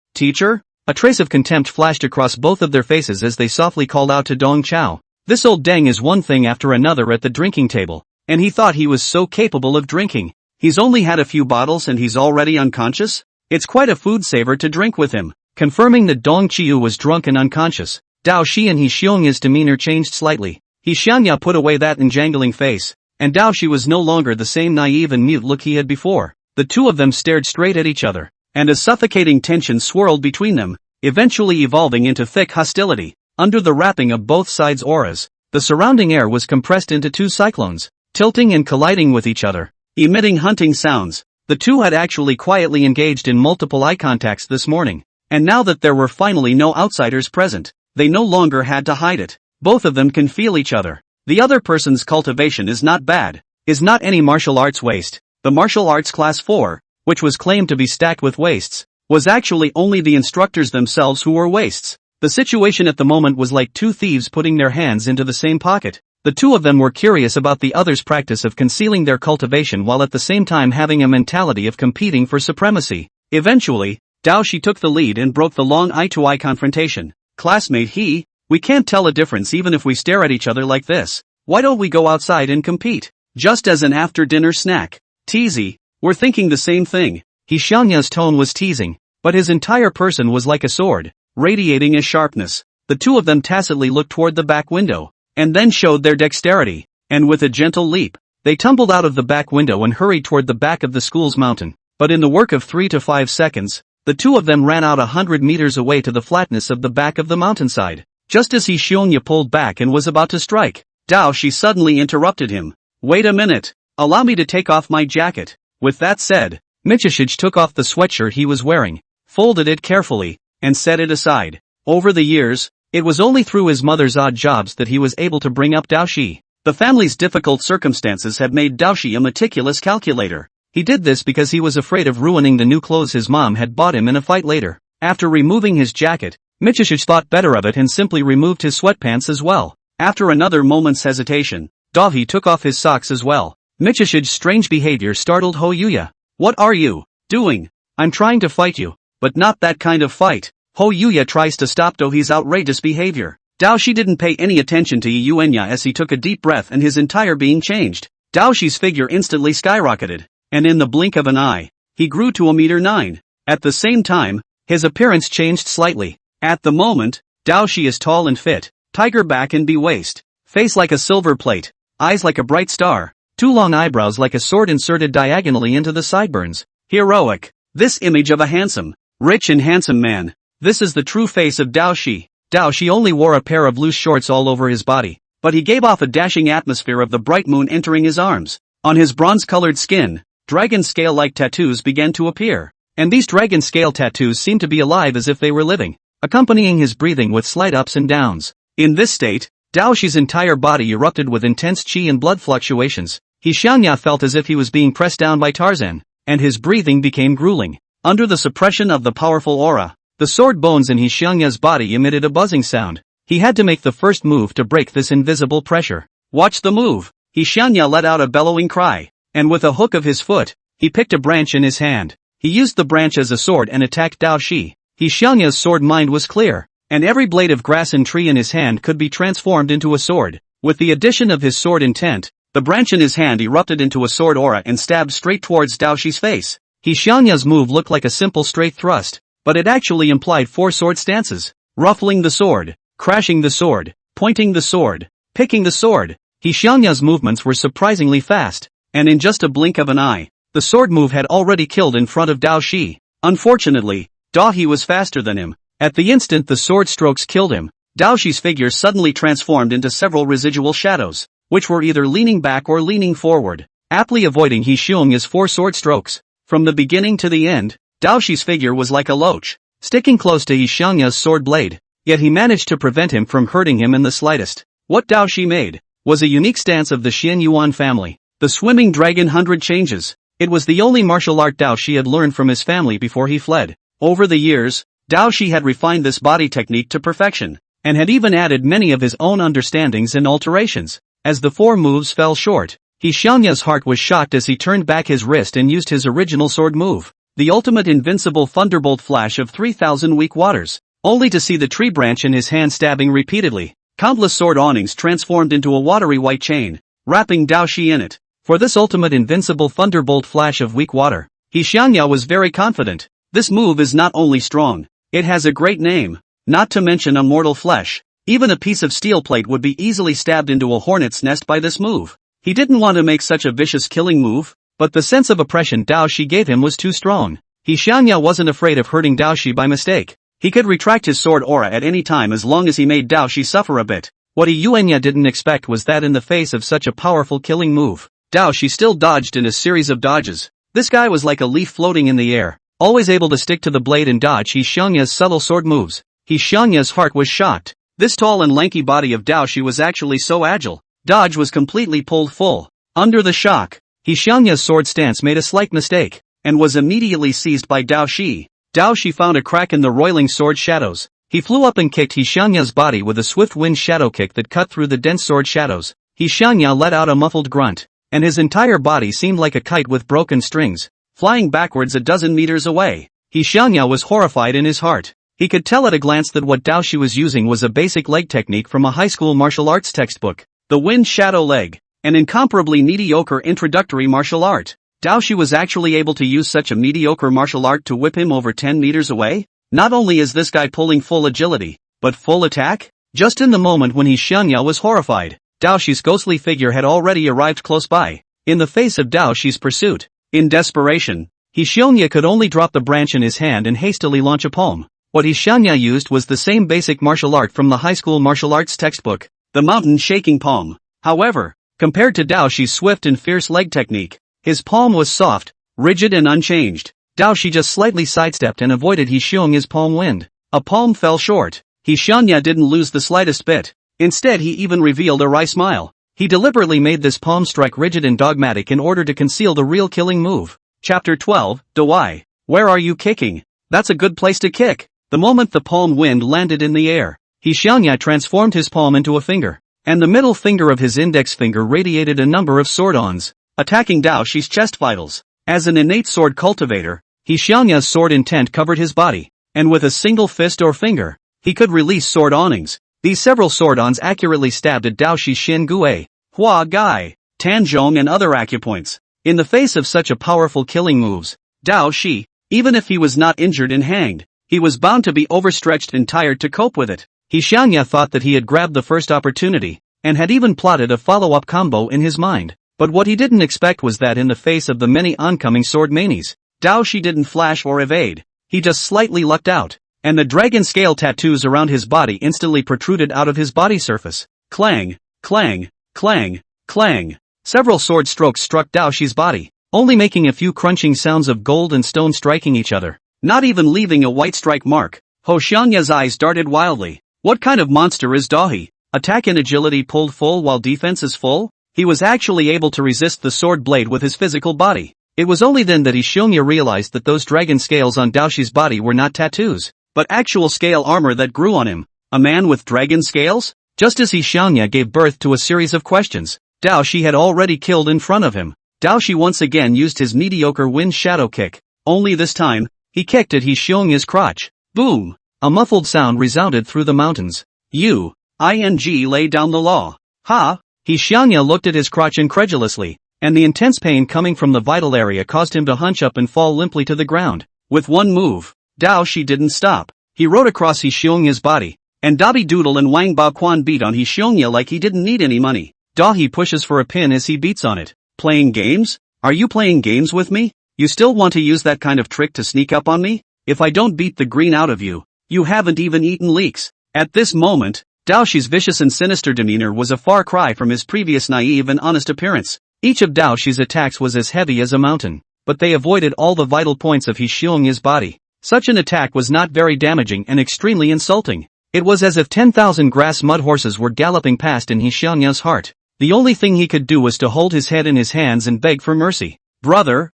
A trace of contempt flashed across both of their faces as they softly called out to Dongqiao. This old deng is one thing after another at the drinking table, and he thought he was so capable of drinking. He's only had a few bottles and he's already unconscious? It's quite a food saver to drink with him. Confirming that Dongqiao was drunk and unconscious, Daoshi and He Xiangya's demeanor changed slightly. He Xiangya put away that enjangling face, and Daoshi was no longer the same naive and mute look he had before. The two of them stared straight at each other, and a suffocating tension swirled between them, eventually evolving into thick hostility. Under the wrapping of both sides' auras, the surrounding air was compressed into 2 cyclones, tilting and colliding with each other, emitting hunting sounds. The two had actually quietly engaged in multiple eye contacts this morning, and now that there were finally no outsiders present, they no longer had to hide it. Both of them can feel each other. The other person's cultivation is not bad, is not any martial arts waste. The martial arts class 4, which was claimed to be stacked with wastes, was actually only the instructors themselves who were wastes. The situation at the moment was like two thieves putting their hands into the same pocket. The two of them were curious about the other's practice of concealing their cultivation while at the same time having a mentality of competing for supremacy. Eventually, Daoshi took the lead and broke the long eye-to-eye confrontation. Classmate, we can't tell a difference even if we stare at each other like this. Why don't we go outside and compete? Just as an after-dinner snack. Teasy, we're thinking the same thing. Xiangya's tone was teasing, but his entire person was like a sword, radiating a sharpness. The two of them tacitly looked toward the back window, and then showed their dexterity, and with a gentle leap, they tumbled out of the back window and hurried toward the back of the school's mountain. But in the work of 3 to 5 seconds, the two of them ran out 100 meters away to the flatness of the back of the mountainside. Just as Xiangya pulled back and was about to strike, Daoshi suddenly interrupted him. Wait a minute, allow me to take off my jacket. With that said, Michishige took off the sweatshirt he was wearing, folded it carefully, and set it aside. Over the years, it was only through his mother's odd jobs that he was able to bring up Daoshi. The family's difficult circumstances had made Daoshi a meticulous calculator. He did this because he was afraid of ruining the new clothes his mom had bought him in a fight later. After removing his jacket, Michishige thought better of it and simply removed his sweatpants as well. After another moment's hesitation, Daohi took off his socks as well. Michishige's strange behavior startled Hoyuya. What are you doing? I'm trying to fight you, but not that kind of fight. Hoyuya tries to stop Daohi's outrageous behavior. Daoshi didn't pay any attention to Yuenya as he took a deep breath and his entire being changed. Daoshi's figure instantly skyrocketed, and in the blink of an eye, he grew to 1.9 meters. At the same time, his appearance changed slightly. At the moment, Daoshi is tall and fit, tiger back and B-waist, face like a silver plate, eyes like a bright star, two long eyebrows like a sword inserted diagonally into the sideburns. Heroic. This image of a handsome, rich and handsome man. This is the true face of Daoshi. Daoshi only wore a pair of loose shorts all over his body, but he gave off a dashing atmosphere of the bright moon entering his arms. On his bronze-colored skin, dragon scale-like tattoos began to appear, and these dragon scale tattoos seemed to be alive as if they were living, accompanying his breathing with slight ups and downs. In this state, Daoshi's entire body erupted with intense chi and blood fluctuations. Xiangya felt as if he was being pressed down by Tarzan, and his breathing became grueling. Under the suppression of the powerful aura, the sword bones in Xiangya's body emitted a buzzing sound. He had to make the first move to break this invisible pressure. Watch the move. Xiangya let out a bellowing cry, and with a hook of his foot, he picked a branch in his hand. He used the branch as a sword and attacked Daoshi. Xiangya's sword mind was clear, and every blade of grass and tree in his hand could be transformed into a sword. With the addition of his sword intent, the branch in his hand erupted into a sword aura and stabbed straight towards Daoshi's face. Xiangya's move looked like a simple straight thrust, but it actually implied 4 sword stances. Ruffling the sword, crashing the sword, pointing the sword, picking the sword. Xiangya's movements were surprisingly fast, and in just a blink of an eye, the sword move had already killed in front of Daoshi. Unfortunately, Daohi was faster than him. At the instant the sword strokes killed him, Daoshi's figure suddenly transformed into several residual shadows, which were either leaning back or leaning forward, aptly avoiding Xiangya's 4 sword strokes. From the beginning to the end, Daoshi's figure was like a loach, sticking close to Xiangya's sword blade, yet he managed to prevent him from hurting him in the slightest. What Daoshi made was a unique stance of the Xian Yuan family, the swimming dragon 100 changes. It was the only martial art Daoshi had learned from his family before he fled. Over the years, Daoshi had refined this body technique to perfection, and had even added many of his own understandings and alterations. As the 4 moves fell short, Xiangya's heart was shocked as he turned back his wrist and used his original sword move, the ultimate invincible thunderbolt flash of 3,000 weak waters, only to see the tree branch in his hand stabbing repeatedly. Countless sword awnings transformed into a watery white chain, wrapping Daoshi in it. For this ultimate invincible thunderbolt flash of weak water, Xiangya was very confident. This move is not only strong, it has a great name, not to mention immortal flesh. Even a piece of steel plate would be easily stabbed into a hornet's nest by this move. He didn't want to make such a vicious killing move, but the sense of oppression Daoshi gave him was too strong. Xiangya wasn't afraid of hurting Daoshi by mistake. He could retract his sword aura at any time as long as he made Daoshi suffer a bit. What Yuenya didn't expect was that in the face of such a powerful killing move, Daoshi still dodged in a series of dodges. This guy was like a leaf floating in the air, always able to stick to the blade and dodge Xiangya's subtle sword moves. Xiangya's heart was shocked. This tall and lanky body of Daoshi was actually so agile. Dodge was completely pulled full. Under the shock, He Xiangya's sword stance made a slight mistake, and was immediately seized by Dao Shi. Dao Shi found a crack in the roiling sword shadows. He flew up and kicked He Xiangya's body with a swift wind shadow kick that cut through the dense sword shadows. He Xiangya let out a muffled grunt, and his entire body seemed like a kite with broken strings, flying backwards a dozen meters away. He Xiangya was horrified in his heart. He could tell at a glance that what Dao Shi was using was a basic leg technique from a high school martial arts textbook. The wind shadow leg, an incomparably mediocre introductory martial art. Dao Shi was actually able to use such a mediocre martial art to whip him over 10 meters away? Not only is this guy pulling full agility, but full attack? Just in the moment when He Xiangya was horrified, Dao Shi's ghostly figure had already arrived close by, in the face of Dao Shi's pursuit. In desperation, He Xiangya could only drop the branch in his hand and hastily launch a palm. What He Xiangya used was the same basic martial art from the high school martial arts textbook, the mountain shaking palm. However, compared to Dao Shi's swift and fierce leg technique, his palm was soft, rigid and unchanged. Dao Shi just slightly sidestepped and avoided He Xiangya's palm wind. A palm fell short. He Xiangya didn't lose the slightest bit. Instead he even revealed a wry smile. He deliberately made this palm strike rigid and dogmatic in order to conceal the real killing move. Chapter 12, Dawai. Where are you kicking? That's a good place to kick. The moment the palm wind landed in the air, He Xiangya transformed his palm into a finger, and the middle finger of his index finger radiated a number of sword-ons, attacking Dao Shi's chest vitals. As an innate sword cultivator, He Xiangya's sword intent covered his body, and with a single fist or finger, he could release sword awnings. These several sword-ons accurately stabbed at Dao Shi's Shin Gui, Hua Gai, Tanzhong and other acupoints. In the face of such a powerful killing moves, Dao Shi, even if he was not injured and hanged, he was bound to be overstretched and tired to cope with it. He Xiangya thought that he had grabbed the first opportunity, and had even plotted a follow-up combo in his mind. But what he didn't expect was that in the face of the many oncoming sword manies, Dao Shi didn't flash or evade. He just slightly lucked out, and the dragon scale tattoos around his body instantly protruded out of his body surface. Clang, clang, clang, clang. Several sword strokes struck Dao Shi's body, only making a few crunching sounds of gold and stone striking each other, not even leaving a white strike mark. He Xiangya's eyes darted wildly. What kind of monster is Dahi? Attack and agility pulled full while defense is full? He was actually able to resist the sword blade with his physical body. It was only then that He Xiangya realized that those dragon scales on Dao Shi's body were not tattoos, but actual scale armor that grew on him. A man with dragon scales? Just as He Xiangya gave birth to a series of questions, Dao Shi had already killed in front of him. Dao Shi once again used his mediocre wind shadow kick, only this time, he kicked at He Xiangya's crotch. Boom! A muffled sound resounded through the mountains. Lay down the law. Ha! He Xiangya looked at his crotch incredulously, and the intense pain coming from the vital area caused him to hunch up and fall limply to the ground. With one move, Dao Shi didn't stop. He rode across He Xiangya's body, and Dabi Doodle and Wang Baoquan beat on He Xiangya like he didn't need any money. Dahi pushes for a pin as he beats on it. Playing games? Are you playing games with me? You still want to use that kind of trick to sneak up on me? If I don't beat the green out of you, you haven't even eaten leeks. At this moment, Dao Shi's vicious and sinister demeanor was a far cry from his previous naive and honest appearance. Each of Dao Shi's attacks was as heavy as a mountain, but they avoided all the vital points of He Xiangya's body. Such an attack was not very damaging and extremely insulting. It was as if 10,000 grass mud horses were galloping past in He Xiangya's heart. The only thing he could do was to hold his head in his hands and beg for mercy. Brother,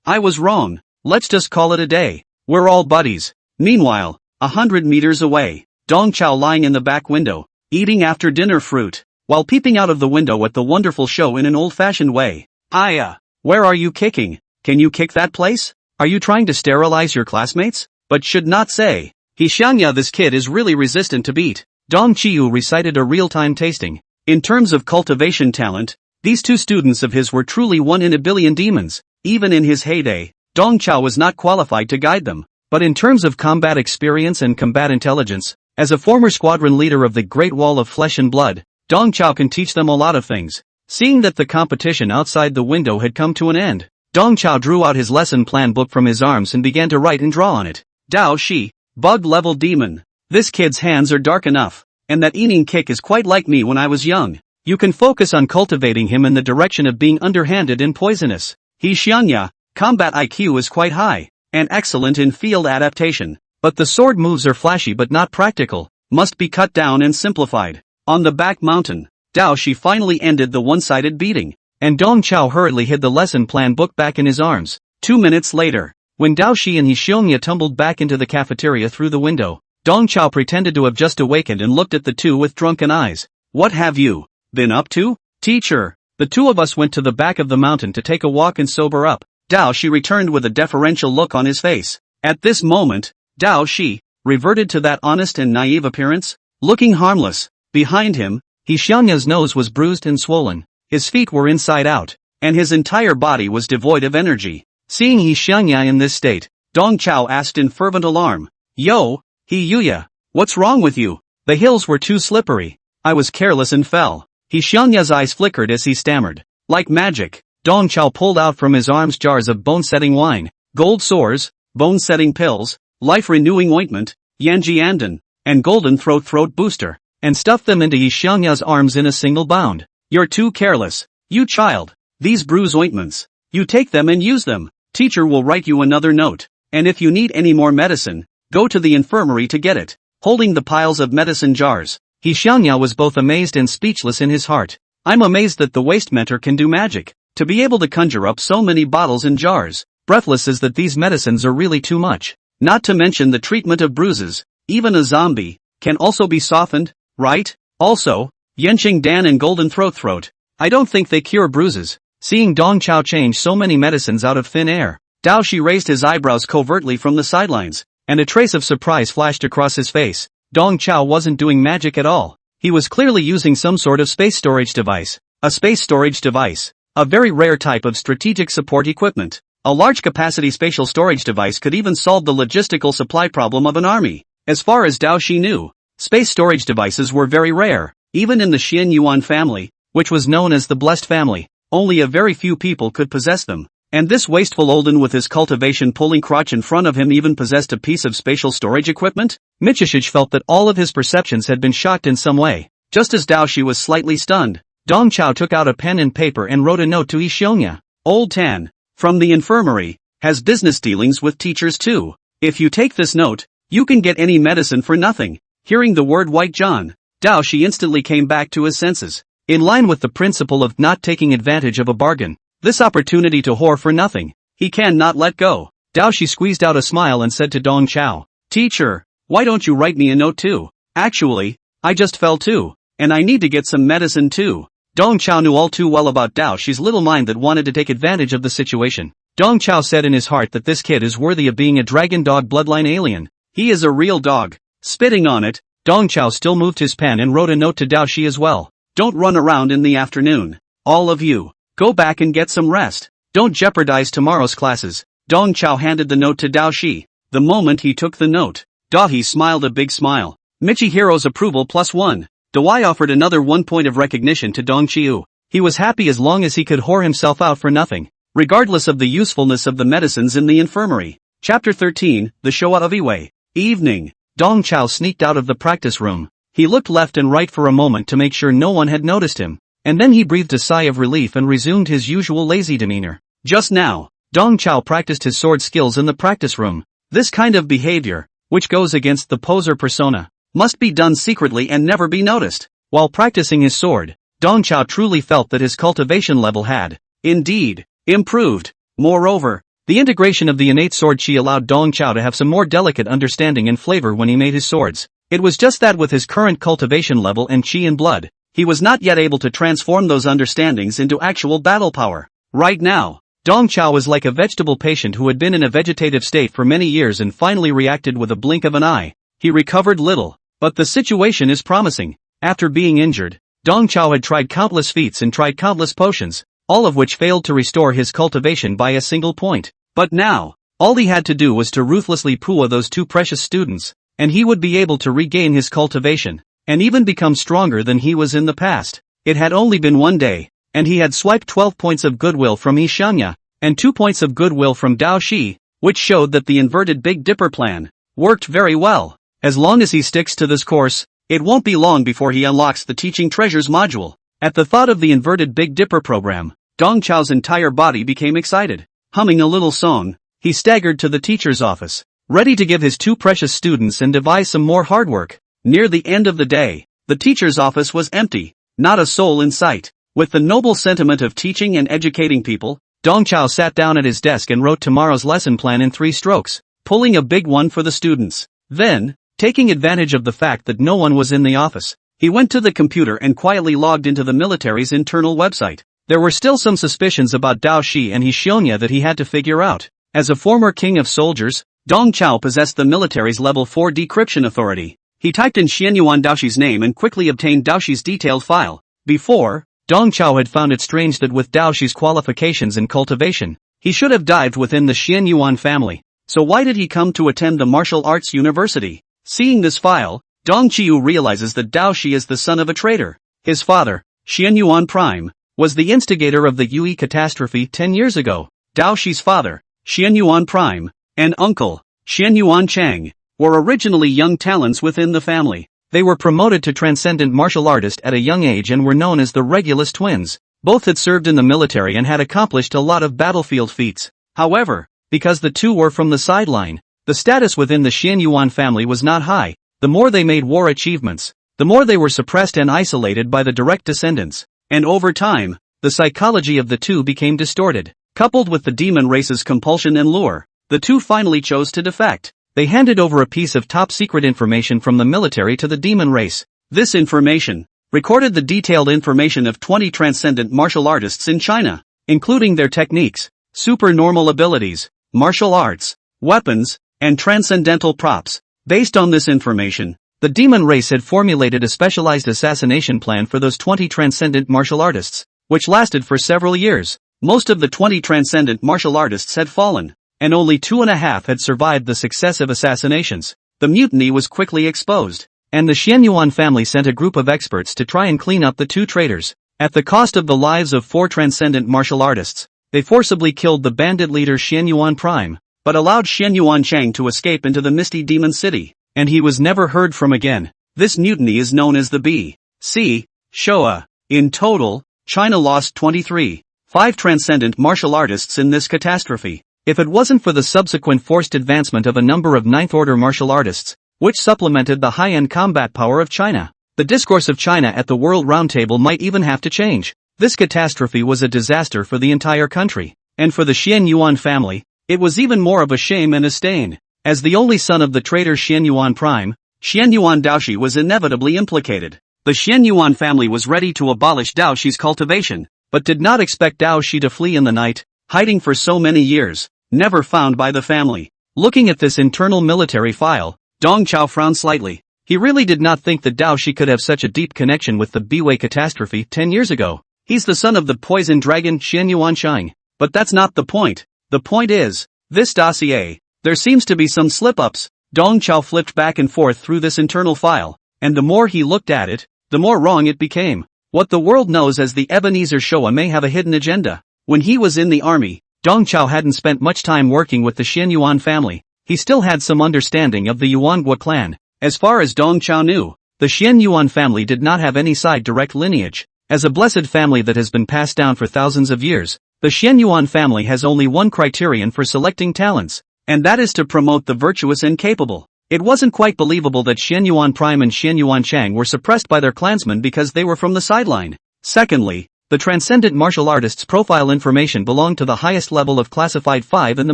I was wrong. Let's just call it a day. We're all buddies. Meanwhile, 100 meters away, Dong Chao lying in the back window, eating after dinner fruit, while peeping out of the window at the wonderful show in an old-fashioned way. Where are you kicking? Can you kick that place? Are you trying to sterilize your classmates? But should not say. He Xiangya, this kid is really resistant to beat. Dong Chiu recited a real-time tasting. In terms of cultivation talent, these two students of his were truly one in a billion demons. Even in his heyday, Dong Chao was not qualified to guide them. But in terms of combat experience and combat intelligence, as a former squadron leader of the Great Wall of Flesh and Blood, Dong Chao can teach them a lot of things. Seeing that the competition outside the window had come to an end, Dong Chao drew out his lesson plan book from his arms and began to write and draw on it. Dao Shi, bug-level demon. This kid's hands are dark enough, and that eating kick is quite like me when I was young. You can focus on cultivating him in the direction of being underhanded and poisonous. He Xiangya, combat IQ is quite high, and excellent in field adaptation, but the sword moves are flashy but not practical, must be cut down and simplified. On the back mountain, Dao Shi finally ended the one-sided beating, and Dong Chao hurriedly hid the lesson plan book back in his arms. 2 minutes later, when Dao Shi and Xiongya tumbled back into the cafeteria through the window, Dong Chao pretended to have just awakened and looked at the two with drunken eyes. "What have you been up to, teacher?" "The two of us went to the back of the mountain to take a walk and sober up," Dao Shi returned with a deferential look on his face. At this moment, Dao Shi reverted to that honest and naive appearance, looking harmless. Behind him, Xiongya's nose was bruised and swollen, his feet were inside out, and his entire body was devoid of energy. Seeing Xiongya in this state, Dong Chao asked in fervent alarm, "Yo, Yuya, what's wrong with you?" "The hills were too slippery. I was careless and fell." Xiongya's eyes flickered as he stammered. Like magic, Dong Chao pulled out from his arms jars of bone-setting wine, gold sores, bone-setting pills, life-renewing ointment, Yanji Andan, and golden throat booster, and stuffed them into Xiongya's arms in a single bound. "You're too careless, you child. These bruise ointments. You take them and use them. Teacher will write you another note, and if you need any more medicine, go to the infirmary to get it." Holding the piles of medicine jars, Xiongya was both amazed and speechless in his heart. "I'm amazed that the waste mentor can do magic, to be able to conjure up so many bottles and jars. Breathless is that these medicines are really too much. Not to mention the treatment of bruises. Even a zombie can also be softened, right? Also, Yenqing Dan and golden throat. I don't think they cure bruises." Seeing Dong Chao change so many medicines out of thin air, Dao Shi raised his eyebrows covertly from the sidelines, and a trace of surprise flashed across his face. Dong Chao wasn't doing magic at all. He was clearly using some sort of space storage device. A space storage device. A very rare type of strategic support equipment. A large-capacity spatial storage device could even solve the logistical supply problem of an army. As far as Dao Shi knew, space storage devices were very rare. Even in the Xian Yuan family, which was known as the Blessed Family, only a very few people could possess them. And this wasteful Olden with his cultivation pulling crotch in front of him even possessed a piece of spatial storage equipment? Michishich felt that all of his perceptions had been shocked in some way. Just as Dao Shi was slightly stunned, Dong Chao took out a pen and paper and wrote a note to Xiongya. "Old Tan, from the infirmary, has business dealings with teachers too. If you take this note, you can get any medicine for nothing." Hearing the word White John, Dao Shi instantly came back to his senses. In line with the principle of not taking advantage of a bargain, this opportunity to whore for nothing, he cannot let go. Dao Shi squeezed out a smile and said to Dong Chao, "Teacher, why don't you write me a note too? Actually, I just fell too, and I need to get some medicine too." Dong Chao knew all too well about Dao Shi's little mind that wanted to take advantage of the situation. Dong Chao said in his heart that this kid is worthy of being a dragon dog bloodline alien. He is a real dog. Spitting on it, Dong Chao still moved his pen and wrote a note to Dao Shi as well. "Don't run around in the afternoon. All of you, go back and get some rest. Don't jeopardize tomorrow's classes." Dong Chao handed the note to Dao Shi. The moment he took the note, Dahi smiled a big smile. Michihiro's approval +1. Dawei offered another 1 point of recognition to Dong Chiu. He was happy as long as he could whore himself out for nothing, regardless of the usefulness of the medicines in the infirmary. Chapter 13, The Showa of Iwei. Evening. Dong Chao sneaked out of the practice room. He looked left and right for a moment to make sure no one had noticed him, and then he breathed a sigh of relief and resumed his usual lazy demeanor. Just now, Dong Chao practiced his sword skills in the practice room. This kind of behavior, which goes against the poser persona, must be done secretly and never be noticed. While practicing his sword, Dong Chao truly felt that his cultivation level had, indeed, improved. Moreover, the integration of the innate sword chi allowed Dong Chao to have some more delicate understanding and flavor when he made his swords. It was just that with his current cultivation level and chi in blood, he was not yet able to transform those understandings into actual battle power. Right now, Dong Chao was like a vegetable patient who had been in a vegetative state for many years and finally reacted with a blink of an eye. He recovered little, but the situation is promising. After being injured, Dong Chao had tried countless feats and tried countless potions, all of which failed to restore his cultivation by a single point. But now, all he had to do was to ruthlessly puwa those two precious students, and he would be able to regain his cultivation, and even become stronger than he was in the past. It had only been 1 day, and he had swiped 12 points of goodwill from Xiongya, and 2 points of goodwill from Dao Shi, which showed that the inverted Big Dipper plan worked very well. As long as he sticks to this course, it won't be long before he unlocks the Teaching Treasures module. At the thought of the inverted Big Dipper program, Dong Chao's entire body became excited. Humming a little song, he staggered to the teacher's office, ready to give his 2 precious students and devise some more hard work. Near the end of the day, the teacher's office was empty. not a soul in sight. With the noble sentiment of teaching and educating people, Dong Chao sat down at his desk and wrote tomorrow's lesson plan in 3 strokes, pulling a big one for the students. Then, taking advantage of the fact that no one was in the office, he went to the computer and quietly logged into the military's internal website. There were still some suspicions about Dao Shi and his Xionya that he had to figure out. As a former king of soldiers, Dong Chao possessed the military's level 4 decryption authority. He typed in Xianyuan Daoshi's name and quickly obtained Daoshi's detailed file. Before, Dong Chao had found it strange that with Daoshi's qualifications and cultivation, he should have dived within the Xianyuan family. So why did he come to attend the martial arts university? Seeing this file, Dong Qiu realizes that Daoshi is the son of a traitor. His father, Xianyuan Prime, was the instigator of the Yue catastrophe 10 years ago. Daoshi's father, Xianyuan Prime, and uncle, Xianyuan Chang, were originally young talents within the family. They were promoted to transcendent martial artist at a young age and were known as the Regulus twins. Both had served in the military and had accomplished a lot of battlefield feats. However, because the two were from the sideline, the status within the Xianyuan family was not high. The more they made war achievements, the more they were suppressed and isolated by the direct descendants. And over time, the psychology of the two became distorted. Coupled with the demon race's compulsion and lure, the two finally chose to defect. They handed over a piece of top-secret information from the military to the demon race. This information recorded the detailed information of 20 transcendent martial artists in China, including their techniques, supernormal abilities, martial arts, weapons, and transcendental props. Based on this information, the demon race had formulated a specialized assassination plan for those 20 transcendent martial artists, which lasted for several years. Most of the 20 transcendent martial artists had fallen, and only 2.5 had survived the successive assassinations. The mutiny was quickly exposed, and the Xianyuan family sent a group of experts to try and clean up the 2 traitors. At the cost of the lives of 4 transcendent martial artists, they forcibly killed the bandit leader Xianyuan Prime, but allowed Xianyuan Chang to escape into the misty demon city, and he was never heard from again. This mutiny is known as the B.C. Showa. In total, China lost 5 transcendent martial artists in this catastrophe. If it wasn't for the subsequent forced advancement of a number of ninth-order martial artists, which supplemented the high-end combat power of China, the discourse of China at the World Roundtable might even have to change. This catastrophe was a disaster for the entire country, and for the Xianyuan family, it was even more of a shame and a stain. As the only son of the traitor Xianyuan Prime, Xianyuan Daoshi was inevitably implicated. The Xianyuan family was ready to abolish Daoshi's cultivation, but did not expect Daoshi to flee in the night, hiding for so many years, never found by the family. Looking at this internal military file, Dong Chao frowned slightly. He really did not think that Daoshi could have such a deep connection with the Biwei catastrophe 10 years ago. He's the son of the poison dragon Xianyuan Chang. But that's not the point. The point is, this dossier, there seems to be some slip-ups. Dong Chao flipped back and forth through this internal file, and the more he looked at it, the more wrong it became. What the world knows as the Ebenezer Showa may have a hidden agenda. When he was in the army, Dong Chao hadn't spent much time working with the Xianyuan family. He still had some understanding of the Yuanhua clan. As far as Dong Chao knew, the Xianyuan family did not have any side direct lineage. As a blessed family that has been passed down for thousands of years, the Xianyuan family has only one criterion for selecting talents, and that is to promote the virtuous and capable. It wasn't quite believable that Xianyuan Prime and Xianyuan Chang were suppressed by their clansmen because they were from the sideline. Secondly, the transcendent martial artists' profile information belonged to the highest level of classified 5 in the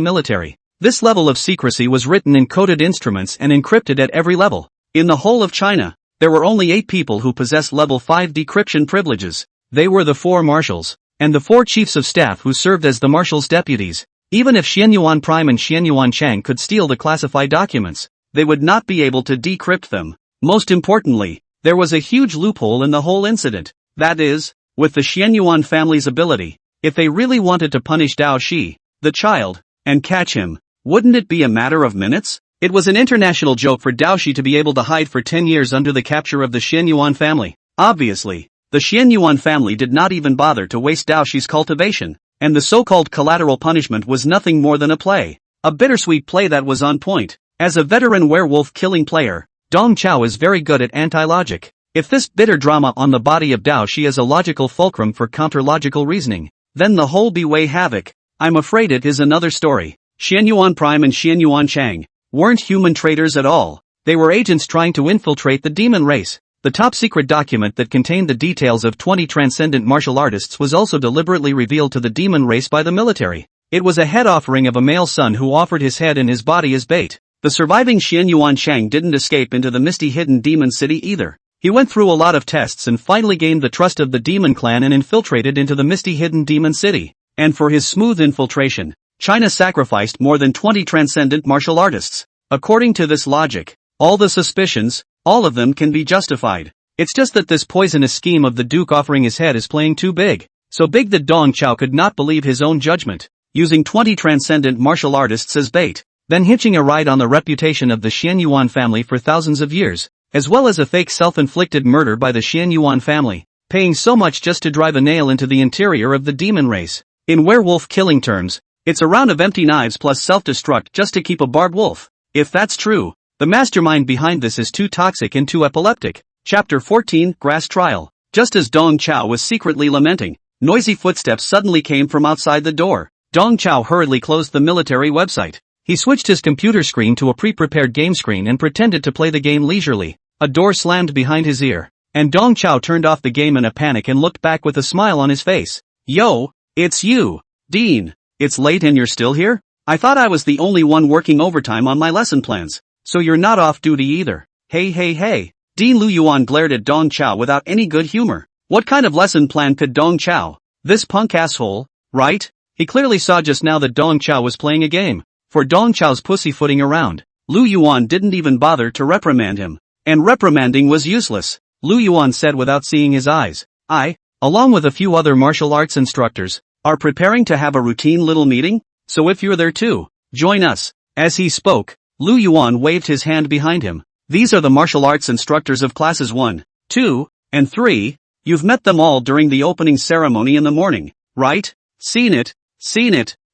military. This level of secrecy was written in coded instruments and encrypted at every level. In the whole of China, there were only 8 people who possessed level 5 decryption privileges. They were the 4 marshals, and the 4 chiefs of staff who served as the marshals' deputies. Even if Xianyuan Prime and Xianyuan Chang could steal the classified documents, they would not be able to decrypt them. Most importantly, there was a huge loophole in the whole incident. That is, with the Xianyuan family's ability, if they really wanted to punish Dao Shi, the child, and catch him, wouldn't it be a matter of minutes? It was an international joke for Dao Shi to be able to hide for 10 years under the capture of the Xianyuan family. Obviously, the Xianyuan family did not even bother to waste Dao Shi's cultivation, and the so-called collateral punishment was nothing more than a play. A bittersweet play that was on point. As a veteran werewolf-killing player, Dong Chao is very good at anti-logic. If this bitter drama on the body of Dao Shi is a logical fulcrum for counter-logical reasoning, then the whole Biwei havoc, I'm afraid it is another story. Xianyuan Prime and Xianyuan Chang weren't human traitors at all. They were agents trying to infiltrate the demon race. The top-secret document that contained the details of 20 transcendent martial artists was also deliberately revealed to the demon race by the military. It was a head offering of a male son who offered his head and his body as bait. The surviving Xian Yuanchang didn't escape into the misty hidden demon city either. He went through a lot of tests and finally gained the trust of the demon clan and infiltrated into the misty hidden demon city. And for his smooth infiltration, China sacrificed more than 20 transcendent martial artists. According to this logic, all the suspicions, all of them can be justified. It's just that this poisonous scheme of the Duke offering his head is playing too big. So big that Dong Chao could not believe his own judgment. Using 20 transcendent martial artists as bait, then hitching a ride on the reputation of the Xian Yuan family for thousands of years, as well as a fake self-inflicted murder by the Xian Yuan family, paying so much just to drive a nail into the interior of the demon race. In werewolf killing terms, it's a round of empty knives plus self-destruct just to keep a barbed wolf. If that's true, the mastermind behind this is too toxic and too epileptic. Chapter 14, Grass Trial. Just as Dong Chao was secretly lamenting, noisy footsteps suddenly came from outside the door. Dong Chao hurriedly closed the military website. He switched his computer screen to a pre-prepared game screen and pretended to play the game leisurely. A door slammed behind his ear, and Dong Chao turned off the game in a panic and looked back with a smile on his face. Yo, it's you, Dean. It's late and you're still here? I thought I was the only one working overtime on my lesson plans, so you're not off duty either. Hey. Dean Lu Yuan glared at Dong Chao without any good humor. What kind of lesson plan could Dong Chao? This punk asshole, right? He clearly saw just now that Dong Chao was playing a game. For Dong Chao's pussyfooting around, Lu Yuan didn't even bother to reprimand him. And reprimanding was useless, Lu Yuan said without seeing his eyes. I, along with a few other martial arts instructors, are preparing to have a routine little meeting, so if you're there too, join us. As he spoke, Lu Yuan waved his hand behind him. These are the martial arts instructors of classes 1, 2, and 3. You've met them all during the opening ceremony in the morning, right? Seen it.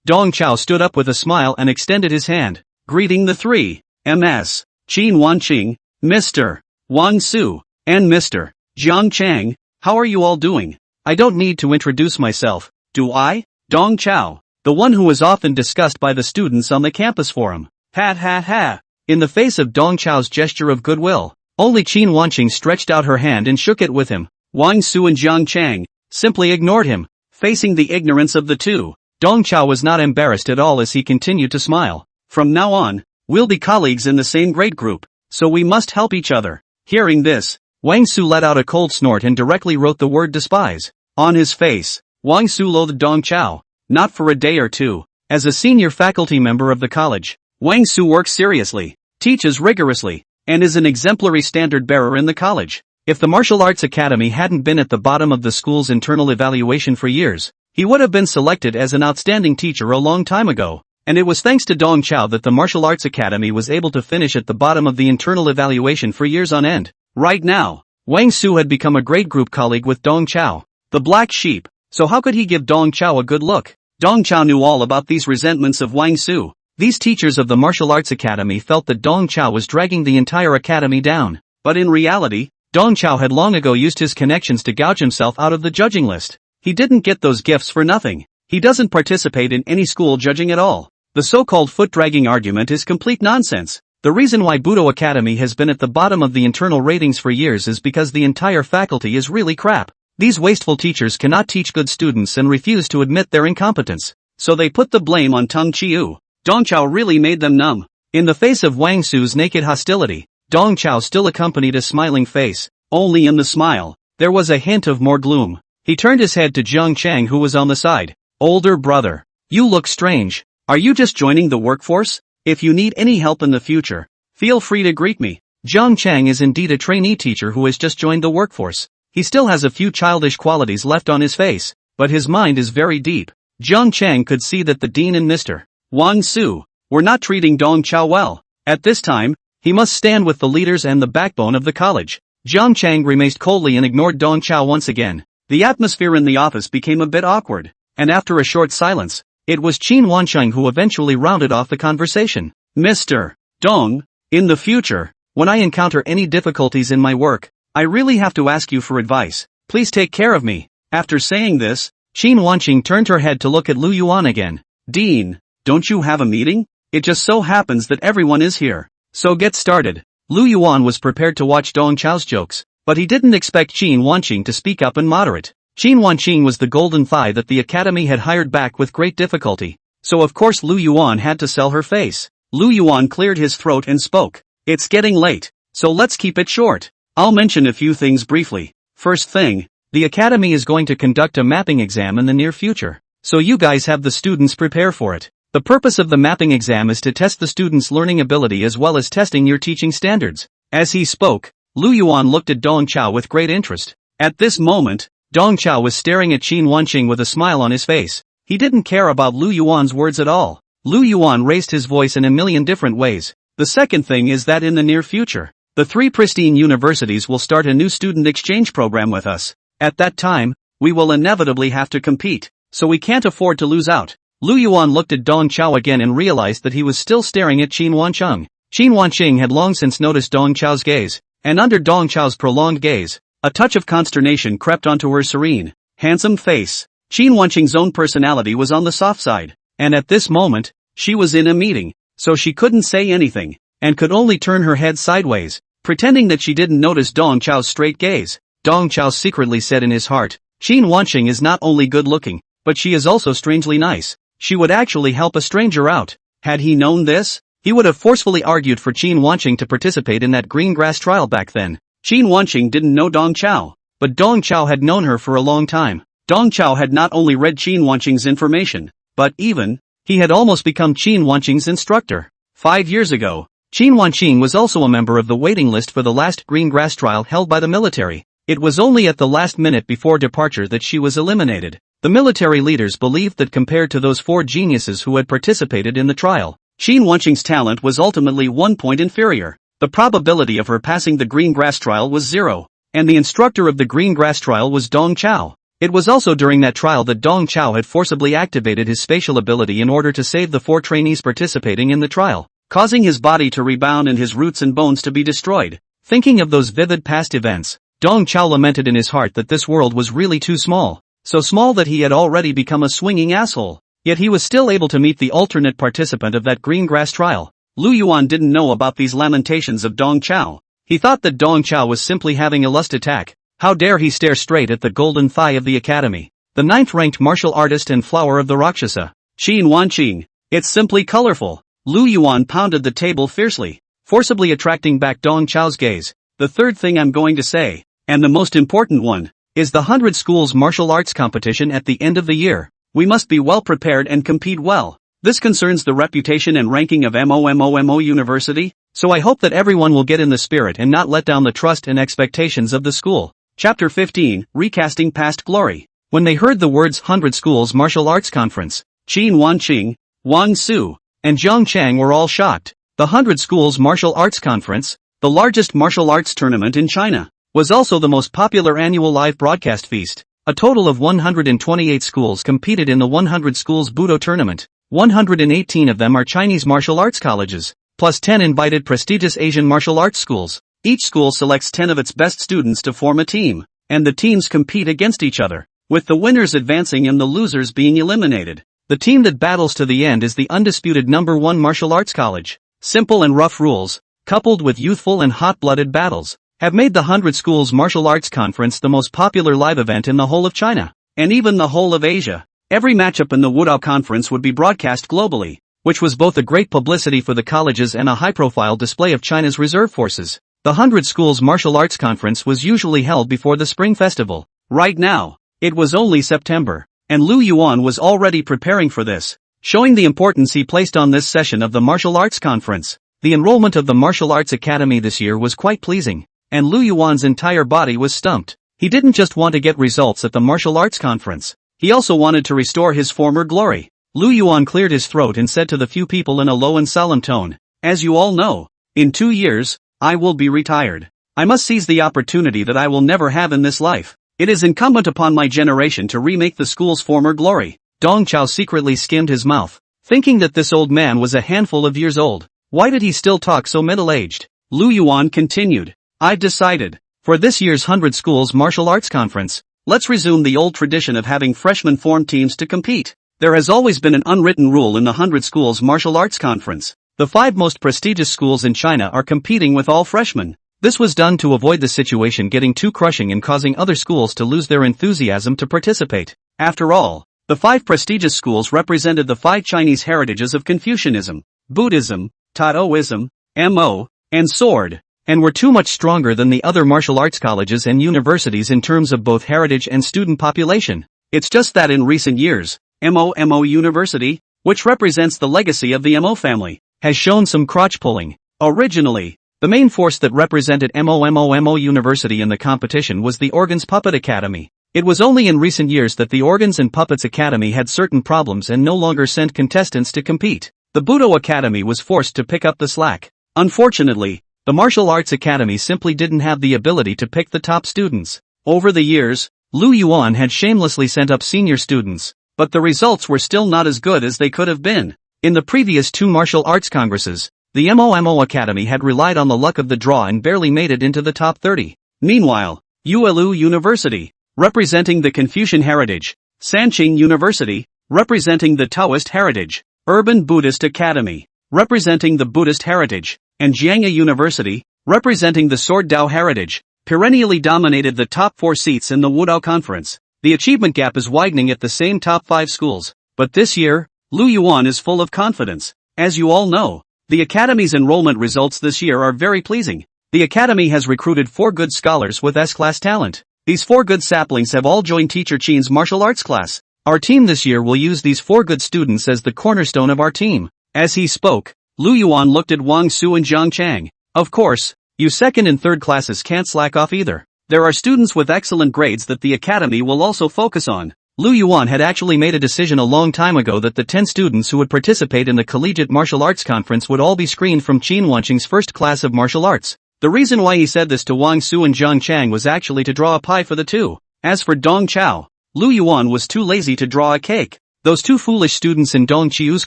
Dong Chao stood up with a smile and extended his hand, greeting the 3 Ms. Qin Wanqing, Mr. Wang Su, and Mr. Jiang Chang. How are you all doing? I don't need to introduce myself, do I? Dong Chao, the one who was often discussed by the students on the campus forum. Ha. In the face of Dong Chao's gesture of goodwill, only Qin Wanqing stretched out her hand and shook it with him. Wang Su and Jiang Chang simply ignored him, facing the ignorance of the two. Dong Chao was not embarrassed at all as he continued to smile. From now on, we'll be colleagues in the same grade group, so we must help each other. Hearing this, Wang Su let out a cold snort and directly wrote the word despise on his face. Wang Su loathed Dong Chao, not for a day or two. As a senior faculty member of the college, Wang Su works seriously, teaches rigorously, and is an exemplary standard bearer in the college. If the Martial Arts Academy hadn't been at the bottom of the school's internal evaluation for years, he would have been selected as an outstanding teacher a long time ago. And it was thanks to Dong Chao that the Martial Arts Academy was able to finish at the bottom of the internal evaluation for years on end. Right now, Wang Su had become a grade group colleague with Dong Chao, the black sheep, so how could he give Dong Chao a good look? Dong Chao knew all about these resentments of Wang Su. These teachers of the Martial Arts Academy felt that Dong Chao was dragging the entire academy down. But in reality, Dong Chao had long ago used his connections to gouge himself out of the judging list. He didn't get those gifts for nothing. He doesn't participate in any school judging at all. The so-called foot-dragging argument is complete nonsense. The reason why Budo Academy has been at the bottom of the internal ratings for years is because the entire faculty is really crap. These wasteful teachers cannot teach good students and refuse to admit their incompetence. So they put the blame on Tung Chiu. Dong Chao really made them numb. In the face of Wang Su's naked hostility, Dong Chao still accompanied a smiling face. Only in the smile, there was a hint of more gloom. He turned his head to Jiang Chang, who was on the side. Older brother, you look strange. Are you just joining the workforce? If you need any help in the future, feel free to greet me. Jiang Chang is indeed a trainee teacher who has just joined the workforce. He still has a few childish qualities left on his face, but his mind is very deep. Jiang Chang could see that the dean and Mr. Wang Su were not treating Dong Chao well. At this time, he must stand with the leaders and the backbone of the college. Jiang Chang grimaced coldly and ignored Dong Chao once again. The atmosphere in the office became a bit awkward, and after a short silence, it was Qin Wansheng who eventually rounded off the conversation. Mr. Dong, in the future, when I encounter any difficulties in my work, I really have to ask you for advice. Please take care of me. After saying this, Qin Wanqing turned her head to look at Lu Yuan again. Dean, don't you have a meeting? It just so happens that everyone is here. So get started. Lu Yuan was prepared to watch Dong Chao's jokes. But he didn't expect Qin Wanqing to speak up and moderate. Qin Wanqing was the golden thigh that the academy had hired back with great difficulty. So of course Lu Yuan had to sell her face. Lu Yuan cleared his throat and spoke. It's getting late, so let's keep it short. I'll mention a few things briefly. First thing, the academy is going to conduct a mapping exam in the near future. So you guys have the students prepare for it. The purpose of the mapping exam is to test the students' learning ability as well as testing your teaching standards. As he spoke, Lu Yuan looked at Dong Chao with great interest. At this moment, Dong Chao was staring at Qin Wanqing with a smile on his face. He didn't care about Lu Yuan's words at all. Lu Yuan raised his voice in a million different ways. The second thing is that in the near future, the three pristine universities will start a new student exchange program with us. At that time, we will inevitably have to compete, so we can't afford to lose out. Lu Yuan looked at Dong Chao again and realized that he was still staring at Qin Wanqing. Qin Wanqing had long since noticed Dong Chao's gaze, and under Dong Chao's prolonged gaze, a touch of consternation crept onto her serene, handsome face. Qin Wanqing's own personality was on the soft side, and at this moment, she was in a meeting, so she couldn't say anything, and could only turn her head sideways, pretending that she didn't notice Dong Chao's straight gaze. Dong Chao secretly said in his heart, Qin Wanqing is not only good looking, but she is also strangely nice. She would actually help a stranger out. Had he known this, he would have forcefully argued for Qin Wanqing to participate in that green grass trial back then. Qin Wanqing didn't know Dong Chao, but Dong Chao had known her for a long time. Dong Chao had not only read Qin Wanqing's information, but he had almost become Qin Wanqing's instructor. 5 years ago, Qin Wanqing was also a member of the waiting list for the last green grass trial held by the military. It was only at the last minute before departure that she was eliminated. The military leaders believed that compared to those 4 geniuses who had participated in the trial, Qin Wanqing's talent was ultimately 1 point inferior. The probability of her passing the green grass trial was 0, and the instructor of the green grass trial was Dong Chao. It was also during that trial that Dong Chao had forcibly activated his spatial ability in order to save the 4 trainees participating in the trial, causing his body to rebound and his roots and bones to be destroyed. Thinking of those vivid past events, Dong Chao lamented in his heart that this world was really too small. So small that he had already become a swinging asshole. Yet he was still able to meet the alternate participant of that green grass trial. Lu Yuan didn't know about these lamentations of Dong Chao. He thought that Dong Chao was simply having a lust attack. How dare he stare straight at the golden thigh of the academy. The 9th-ranked martial artist and flower of the Rakshasa. Qin Wanqing. It's simply colorful. Lu Yuan pounded the table fiercely, forcibly attracting back Dong Chao's gaze. The third thing I'm going to say, and the most important one, is the 100 schools martial arts competition at the end of the year. We must be well prepared and compete well. This concerns the reputation and ranking of MOMOMO University, so I hope that everyone will get in the spirit and not let down the trust and expectations of the school. Chapter 15, Recasting Past Glory. When they heard the words 100 schools martial arts conference, Qin Wanqing, Wang Su, and Zhang Chang were all shocked. The 100 schools martial arts conference, the largest martial arts tournament in China, was also the most popular annual live broadcast feast. A total of 128 schools competed in the 100 schools Budo tournament. 118 of them are Chinese martial arts colleges, plus 10 invited prestigious Asian martial arts schools. Each school selects 10 of its best students to form a team, and the teams compete against each other, with the winners advancing and the losers being eliminated. The team that battles to the end is the undisputed #1 martial arts college. Simple and rough rules, coupled with youthful and hot-blooded battles, have made the 100 Schools Martial Arts Conference the most popular live event in the whole of China, and even the whole of Asia. Every matchup in the Wudao Conference would be broadcast globally, which was both a great publicity for the colleges and a high-profile display of China's reserve forces. The 100 Schools Martial Arts Conference was usually held before the Spring Festival. Right now, it was only September, and Lu Yuan was already preparing for this, showing the importance he placed on this session of the Martial Arts Conference. The enrollment of the Martial Arts Academy this year was quite pleasing, and Lu Yuan's entire body was stumped. He didn't just want to get results at the Martial Arts Conference, he also wanted to restore his former glory. Lu Yuan cleared his throat and said to the few people in a low and solemn tone, "As you all know, in 2 years, I will be retired. I must seize the opportunity that I will never have in this life. It is incumbent upon my generation to remake the school's former glory." Dong Chao secretly skimmed his mouth, thinking that this old man was a handful of years old. Why did he still talk so middle-aged? Lu Yuan continued, "I've decided, for this year's 100 Schools Martial Arts Conference, let's resume the old tradition of having freshmen form teams to compete. There has always been an unwritten rule in the 100 Schools Martial Arts Conference. The 5 most prestigious schools in China are competing with all freshmen. This was done to avoid the situation getting too crushing and causing other schools to lose their enthusiasm to participate. After all, the 5 prestigious schools represented the 5 Chinese heritages of Confucianism, Buddhism, Taoism, Mo, and sword, and were too much stronger than the other martial arts colleges and universities in terms of both heritage and student population. It's just that in recent years, Mo University, which represents the legacy of the Mo family, has shown some crotch pulling. Originally, the main force that represented Mo University in the competition was the Organs Puppet Academy. It was only in recent years that the Organs and Puppets Academy had certain problems and no longer sent contestants to compete. The Budo Academy was forced to pick up the slack. Unfortunately, the Martial Arts Academy simply didn't have the ability to pick the top students. Over the years, Lu Yuan had shamelessly sent up senior students, but the results were still not as good as they could have been. In the previous 2 martial arts congresses, the Mo Academy had relied on the luck of the draw and barely made it into the top 30. Meanwhile, Yuelu University, representing the Confucian heritage, Sanqing University, representing the Taoist heritage, Urban Buddhist Academy, representing the Buddhist heritage, and Jiangya University, representing the Sword Dao heritage, perennially dominated the top 4 seats in the Wudao Conference. The achievement gap is widening at the same top 5 schools, but this year, Lu Yuan is full of confidence. As you all know, the Academy's enrollment results this year are very pleasing. The Academy has recruited 4 good scholars with S-class talent. These 4 good saplings have all joined Teacher Qin's martial arts class. Our team this year will use these 4 good students as the cornerstone of our team. As he spoke, Lu Yuan looked at Wang Su and Zhang Chang. Of course, you 2nd and 3rd classes can't slack off either. There are students with excellent grades that the Academy will also focus on. Lu Yuan had actually made a decision a long time ago that the 10 students who would participate in the Collegiate Martial Arts Conference would all be screened from Qin Wanqing's first class of martial arts. The reason why he said this to Wang Su and Zhang Chang was actually to draw a pie for the 2. As for Dong Chao, Lu Yuan was too lazy to draw a cake. Those 2 foolish students in Dong Qiu's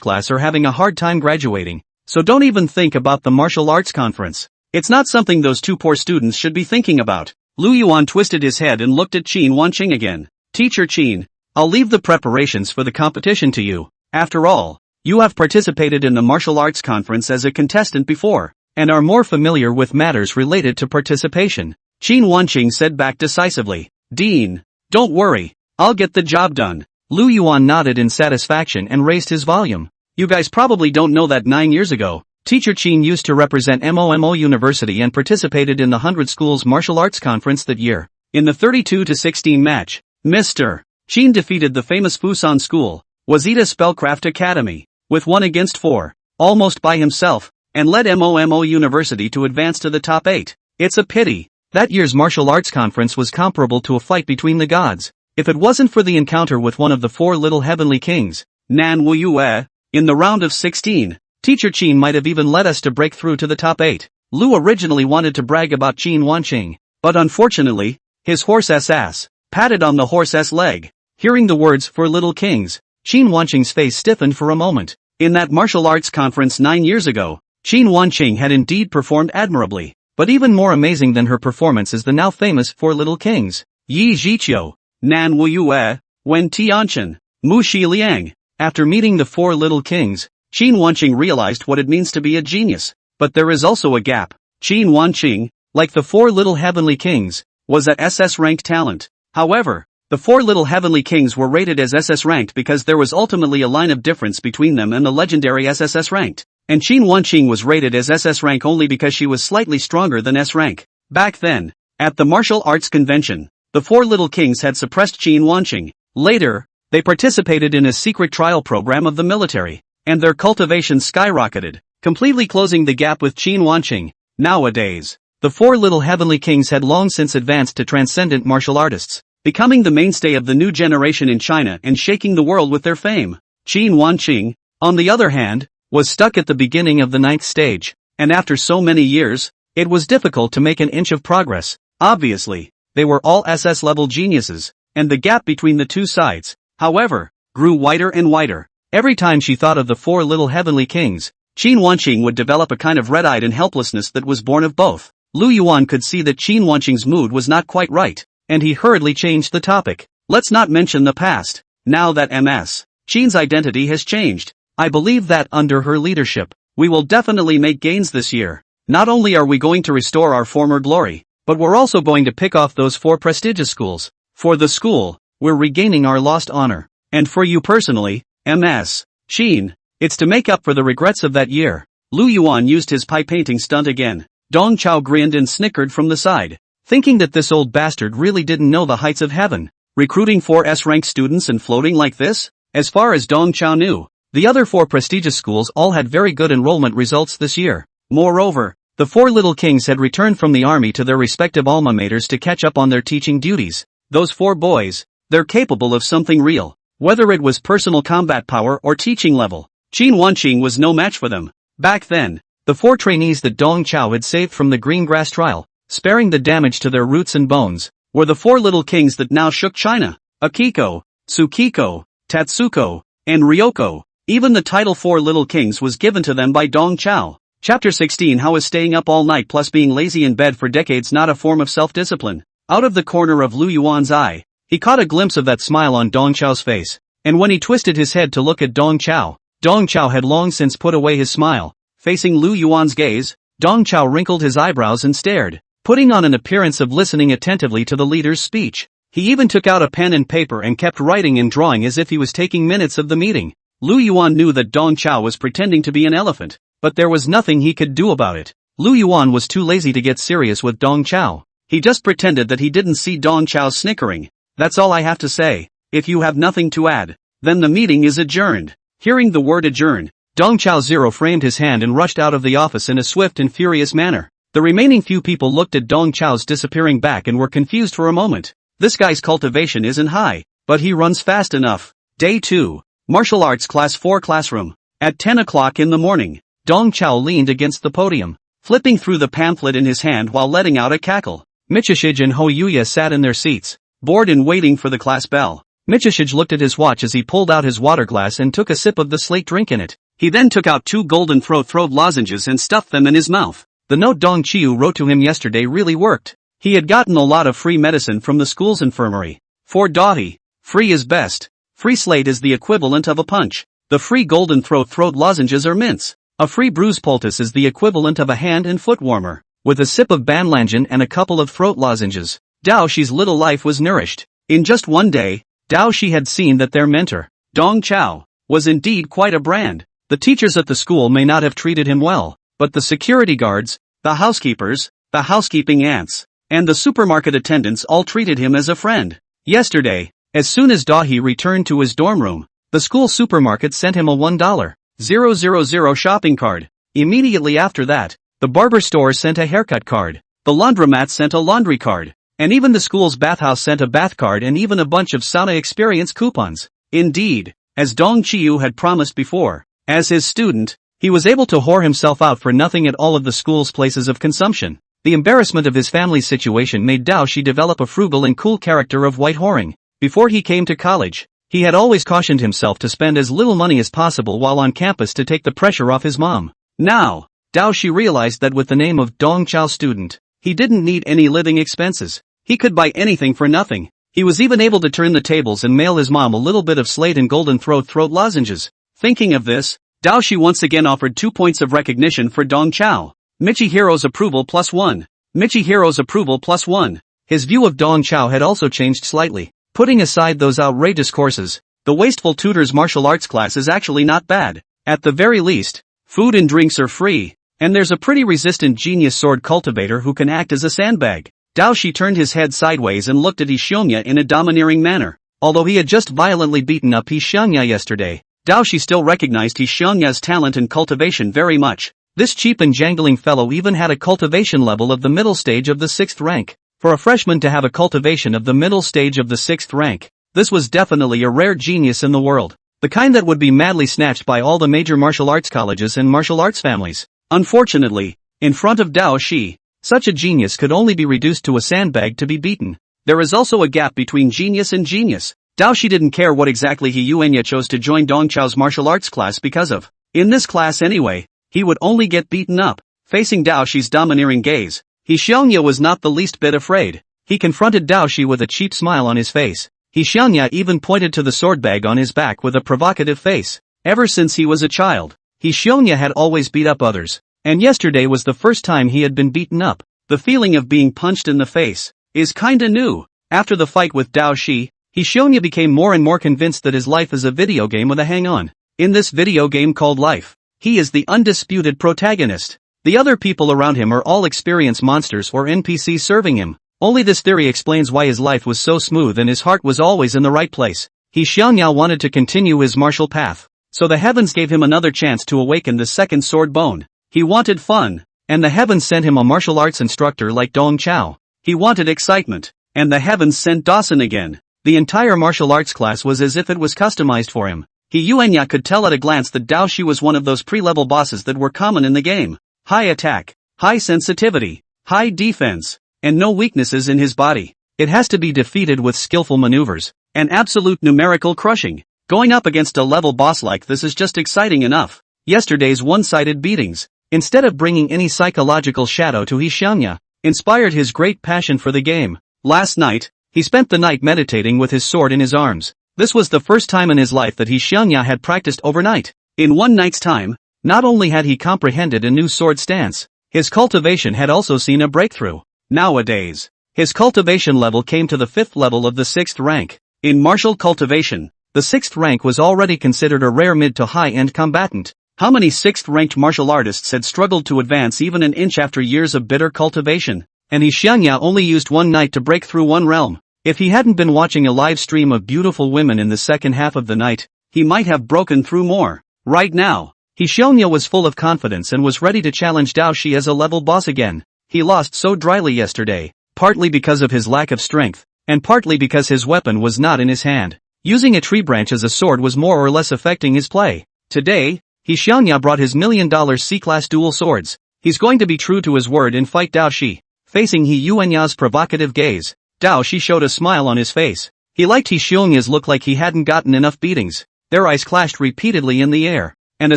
class are having a hard time graduating, so don't even think about the martial arts conference. It's not something those 2 poor students should be thinking about. Lu Yuan twisted his head and looked at Qin Wanqing again. Teacher Qin, I'll leave the preparations for the competition to you. After all, you have participated in the martial arts conference as a contestant before, and are more familiar with matters related to participation. Qin Wanqing said back decisively. Dean, don't worry, I'll get the job done. Lu Yuan nodded in satisfaction and raised his volume. You guys probably don't know that 9 years ago, Teacher Qin used to represent Mo University and participated in the 100 Schools Martial Arts Conference that year. In the 32-16 match, Mr. Qin defeated the famous Fusan School, Wazita Spellcraft Academy, with 1-4, almost by himself, and led Mo University to advance to the top 8. It's a pity. That year's martial arts conference was comparable to a fight between the gods. If it wasn't for the encounter with one of the 4 little heavenly kings, Nan Wu Yue, in the round of 16, Teacher Qin might have even led us to break through to the top 8. Lu originally wanted to brag about Qin Wanqing, but unfortunately, his horse's ass patted on the horse's leg. Hearing the words 4 little kings, Qin Wanqing's face stiffened for a moment. In that martial arts conference 9 years ago, Qin Wanqing had indeed performed admirably, but even more amazing than her performance is the now famous 4 little kings, Yi Zhiqiu, Nan Wu Yue, Wen Tianchen, Mu Shi Liang. After meeting the 4 little kings, Qin Wanqing realized what it means to be a genius. But there is also a gap. Qin Wanqing, like the 4 little heavenly kings, was at SS ranked talent. However, the 4 little heavenly kings were rated as SS ranked because there was ultimately a line of difference between them and the legendary SSS ranked. And Qin Wanqing was rated as SS rank only because she was slightly stronger than S rank. Back then, at the martial arts convention, the 4 little kings had suppressed Qin Wanqing. Later, they participated in a secret trial program of the military, and their cultivation skyrocketed, completely closing the gap with Qin Wanqing. Nowadays, the 4 little heavenly kings had long since advanced to transcendent martial artists, becoming the mainstay of the new generation in China and shaking the world with their fame. Qin Wanqing, on the other hand, was stuck at the beginning of the 9th stage, and after so many years, it was difficult to make an inch of progress. Obviously, they were all SS-level geniuses, and the gap between the 2 sides, however, grew wider and wider. Every time she thought of the 4 little heavenly kings, Qin Wanqing would develop a kind of red-eyed and helplessness that was born of both. Lu Yuan could see that Qin Wanqing's mood was not quite right, and he hurriedly changed the topic. Let's not mention the past. Now that Ms. Qin's identity has changed, I believe that under her leadership, we will definitely make gains this year. Not only are we going to restore our former glory, but we're also going to pick off those 4 prestigious schools. For the school, we're regaining our lost honor. And for you personally, Ms. Sheen, it's to make up for the regrets of that year. Lu Yuan used his pie painting stunt again. Dong Chao grinned and snickered from the side, thinking that this old bastard really didn't know the heights of heaven. Recruiting 4 S-ranked students and floating like this? As far as Dong Chao knew, the other 4 prestigious schools all had very good enrollment results this year. Moreover, the 4 little kings had returned from the army to their respective alma maters to catch up on their teaching duties. Those 4 boys, they're capable of something real. Whether it was personal combat power or teaching level, Qin Wanqing was no match for them. Back then, the 4 trainees that Dong Chao had saved from the green grass trial, sparing the damage to their roots and bones, were the 4 little kings that now shook China. Akiko, Tsukiko, Tatsuko, and Ryoko. Even the title 4 little kings was given to them by Dong Chao. Chapter 16. How is staying up all night plus being lazy in bed for decades not a form of self-discipline? Out of the corner of Lu Yuan's eye, he caught a glimpse of that smile on Dong Chao's face, and when he twisted his head to look at Dong Chao had long since put away his smile. Facing Lu Yuan's gaze, Dong Chao wrinkled his eyebrows and stared, putting on an appearance of listening attentively to the leader's speech. He even took out a pen and paper and kept writing and drawing as if he was taking minutes of the meeting. Lu Yuan knew that Dong Chao was pretending to be an elephant, but there was nothing he could do about it. Lu Yuan was too lazy to get serious with Dong Chao. He just pretended that he didn't see Dong Chao's snickering. That's all I have to say. If you have nothing to add, then the meeting is adjourned. Hearing the word adjourn, Dong Chao Zero framed his hand and rushed out of the office in a swift and furious manner. The remaining few people looked at Dong Chao's disappearing back and were confused for a moment. This guy's cultivation isn't high, but he runs fast enough. Day 2. Martial Arts Class 4 Classroom. At 10 o'clock in the morning, Dong Chao leaned against the podium, flipping through the pamphlet in his hand while letting out a cackle. Michishige and Ho Yuya sat in their seats, bored and waiting for the class bell. Michishige looked at his watch as he pulled out his water glass and took a sip of the slate drink in it. He then took out 2 golden throat lozenges and stuffed them in his mouth. The note Dong Chiu wrote to him yesterday really worked. He had gotten a lot of free medicine from the school's infirmary. For Dottie, free is best. Free slate is the equivalent of a punch. The free golden throat lozenges are mints. A free bruise poultice is the equivalent of a hand and foot warmer. With a sip of Banlangen and a couple of throat lozenges, Dao Shi's little life was nourished. In just one day, Dao Shi had seen that their mentor, Dong Chao, was indeed quite a brand. The teachers at the school may not have treated him well, but the security guards, the housekeepers, the housekeeping aunts, and the supermarket attendants all treated him as a friend. Yesterday, as soon as Dahi returned to his dorm room, the school supermarket sent him a $1,000 shopping card. Immediately after that, the barber store sent a haircut card, the laundromat sent a laundry card, and even the school's bathhouse sent a bath card and even a bunch of sauna experience coupons. Indeed, as Dong Chiu had promised before, as his student, he was able to whore himself out for nothing at all of the school's places of consumption. The embarrassment of his family's situation made Dao Shi develop a frugal and cool character of white whoring. Before he came to college, he had always cautioned himself to spend as little money as possible while on campus to take the pressure off his mom. Now, Dao Shi realized that with the name of Dong Chao student, he didn't need any living expenses. He could buy anything for nothing. He was even able to turn the tables and mail his mom a little bit of slate and golden throat lozenges. Thinking of this, Dao Shi once again offered 2 points of recognition for Dong Chao. Michihiro's approval +1. Michihiro's approval +1. His view of Dong Chao had also changed slightly. Putting aside those outrageous courses, the wasteful tutor's martial arts class is actually not bad. At the very least, food and drinks are free, and there's a pretty resistant genius sword cultivator who can act as a sandbag. Dao Shi turned his head sideways and looked at Xiongya in a domineering manner. Although he had just violently beaten up Xiongya yesterday, Dao Shi still recognized Xiongya's talent and cultivation very much. This cheap and jangling fellow even had a cultivation level of the middle stage of the 6th rank. For a freshman to have a cultivation of the middle stage of the 6th rank, this was definitely a rare genius in the world. The kind that would be madly snatched by all the major martial arts colleges and martial arts families. Unfortunately, in front of Dao Shi, such a genius could only be reduced to a sandbag to be beaten. There is also a gap between genius and genius. Dao Shi didn't care what exactly Yuenya chose to join Dong Chao's martial arts class because of. In this class anyway, he would only get beaten up. Facing Dao Shi's domineering gaze, Xiongya was not the least bit afraid. He confronted Dao Shi with a cheap smile on his face. Xiongya even pointed to the sword bag on his back with a provocative face. Ever since he was a child, Xiongya had always beat up others, And yesterday was the first time he had been beaten up. The feeling of being punched in the face is kinda new. After the fight with Dao Shi, Hishionya became more and more convinced that his life is a video game with a hang-on. In this video game called life, he is the undisputed protagonist. The other people around him are all experienced monsters or NPCs serving him. Only this theory explains why his life was so smooth and his heart was always in the right place. Hishionya wanted to continue his martial path, so the heavens gave him another chance to awaken the second sword bone. He wanted fun, and the heavens sent him a martial arts instructor like Dong Chao. He wanted excitement, and the heavens sent Dawson again. The entire martial arts class was as if it was customized for him. Hiyuenya could tell at a glance that Dao Shi was one of those pre-level bosses that were common in the game. High attack, high sensitivity, high defense, and no weaknesses in his body. It has to be defeated with skillful maneuvers, and absolute numerical crushing. Going up against a level boss like this is just exciting enough. Yesterday's one-sided beatings, instead of bringing any psychological shadow to Hishionya, inspired his great passion for the game. Last night, he spent the night meditating with his sword in his arms. This was the first time in his life that Hishionya had practiced overnight. In one night's time, not only had he comprehended a new sword stance, his cultivation had also seen a breakthrough. Nowadays, his cultivation level came to the 5th level of the 6th rank. In martial cultivation, the 6th rank was already considered a rare mid to high-end combatant. How many 6th-ranked martial artists had struggled to advance even an inch after years of bitter cultivation? And Hishionya only used one night to break through one realm. If he hadn't been watching a live stream of beautiful women in the second half of the night, he might have broken through more. Right now, Hishionya was full of confidence and was ready to challenge Dao Shi as a level boss again. He lost so dryly yesterday, partly because of his lack of strength, and partly because his weapon was not in his hand. Using a tree branch as a sword was more or less affecting his play. Today, Hishionya brought his $1 million C-class dual swords. He's going to be true to his word and fight Dao Shi. Facing Hiyuenya's provocative gaze, Dao Shi showed a smile on his face. He liked Hishionya's look like he hadn't gotten enough beatings. Their eyes clashed repeatedly in the air, and a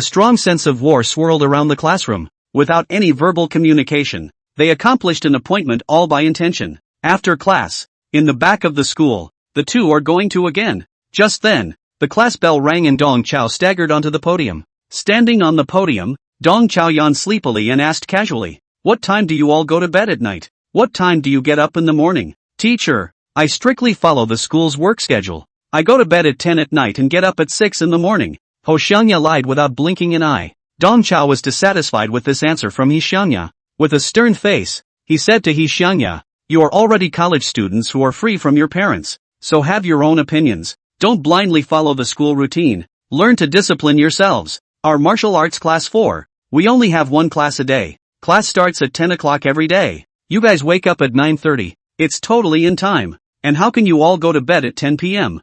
strong sense of war swirled around the classroom. Without any verbal communication, they accomplished an appointment all by intention. After class, in the back of the school, the two are going to again. Just then, the class bell rang and Dong Chao staggered onto the podium. Standing on the podium, Dong Chao yawned sleepily and asked casually, "What time do you all go to bed at night? What time do you get up in the morning?" "Teacher, I strictly follow the school's work schedule. I go to bed at 10 at night and get up at 6 in the morning." Hishionya lied without blinking an eye. Dong Chao was dissatisfied with this answer from Hishionya. With a stern face, he said to Hishionya, "You are already college students who are free from your parents, so have your own opinions. Don't blindly follow the school routine. Learn to discipline yourselves. Our martial arts class 4, we only have one class a day. Class starts at 10 o'clock every day. You guys wake up at 9:30. It's totally in time. And how can you all go to bed at 10 p.m.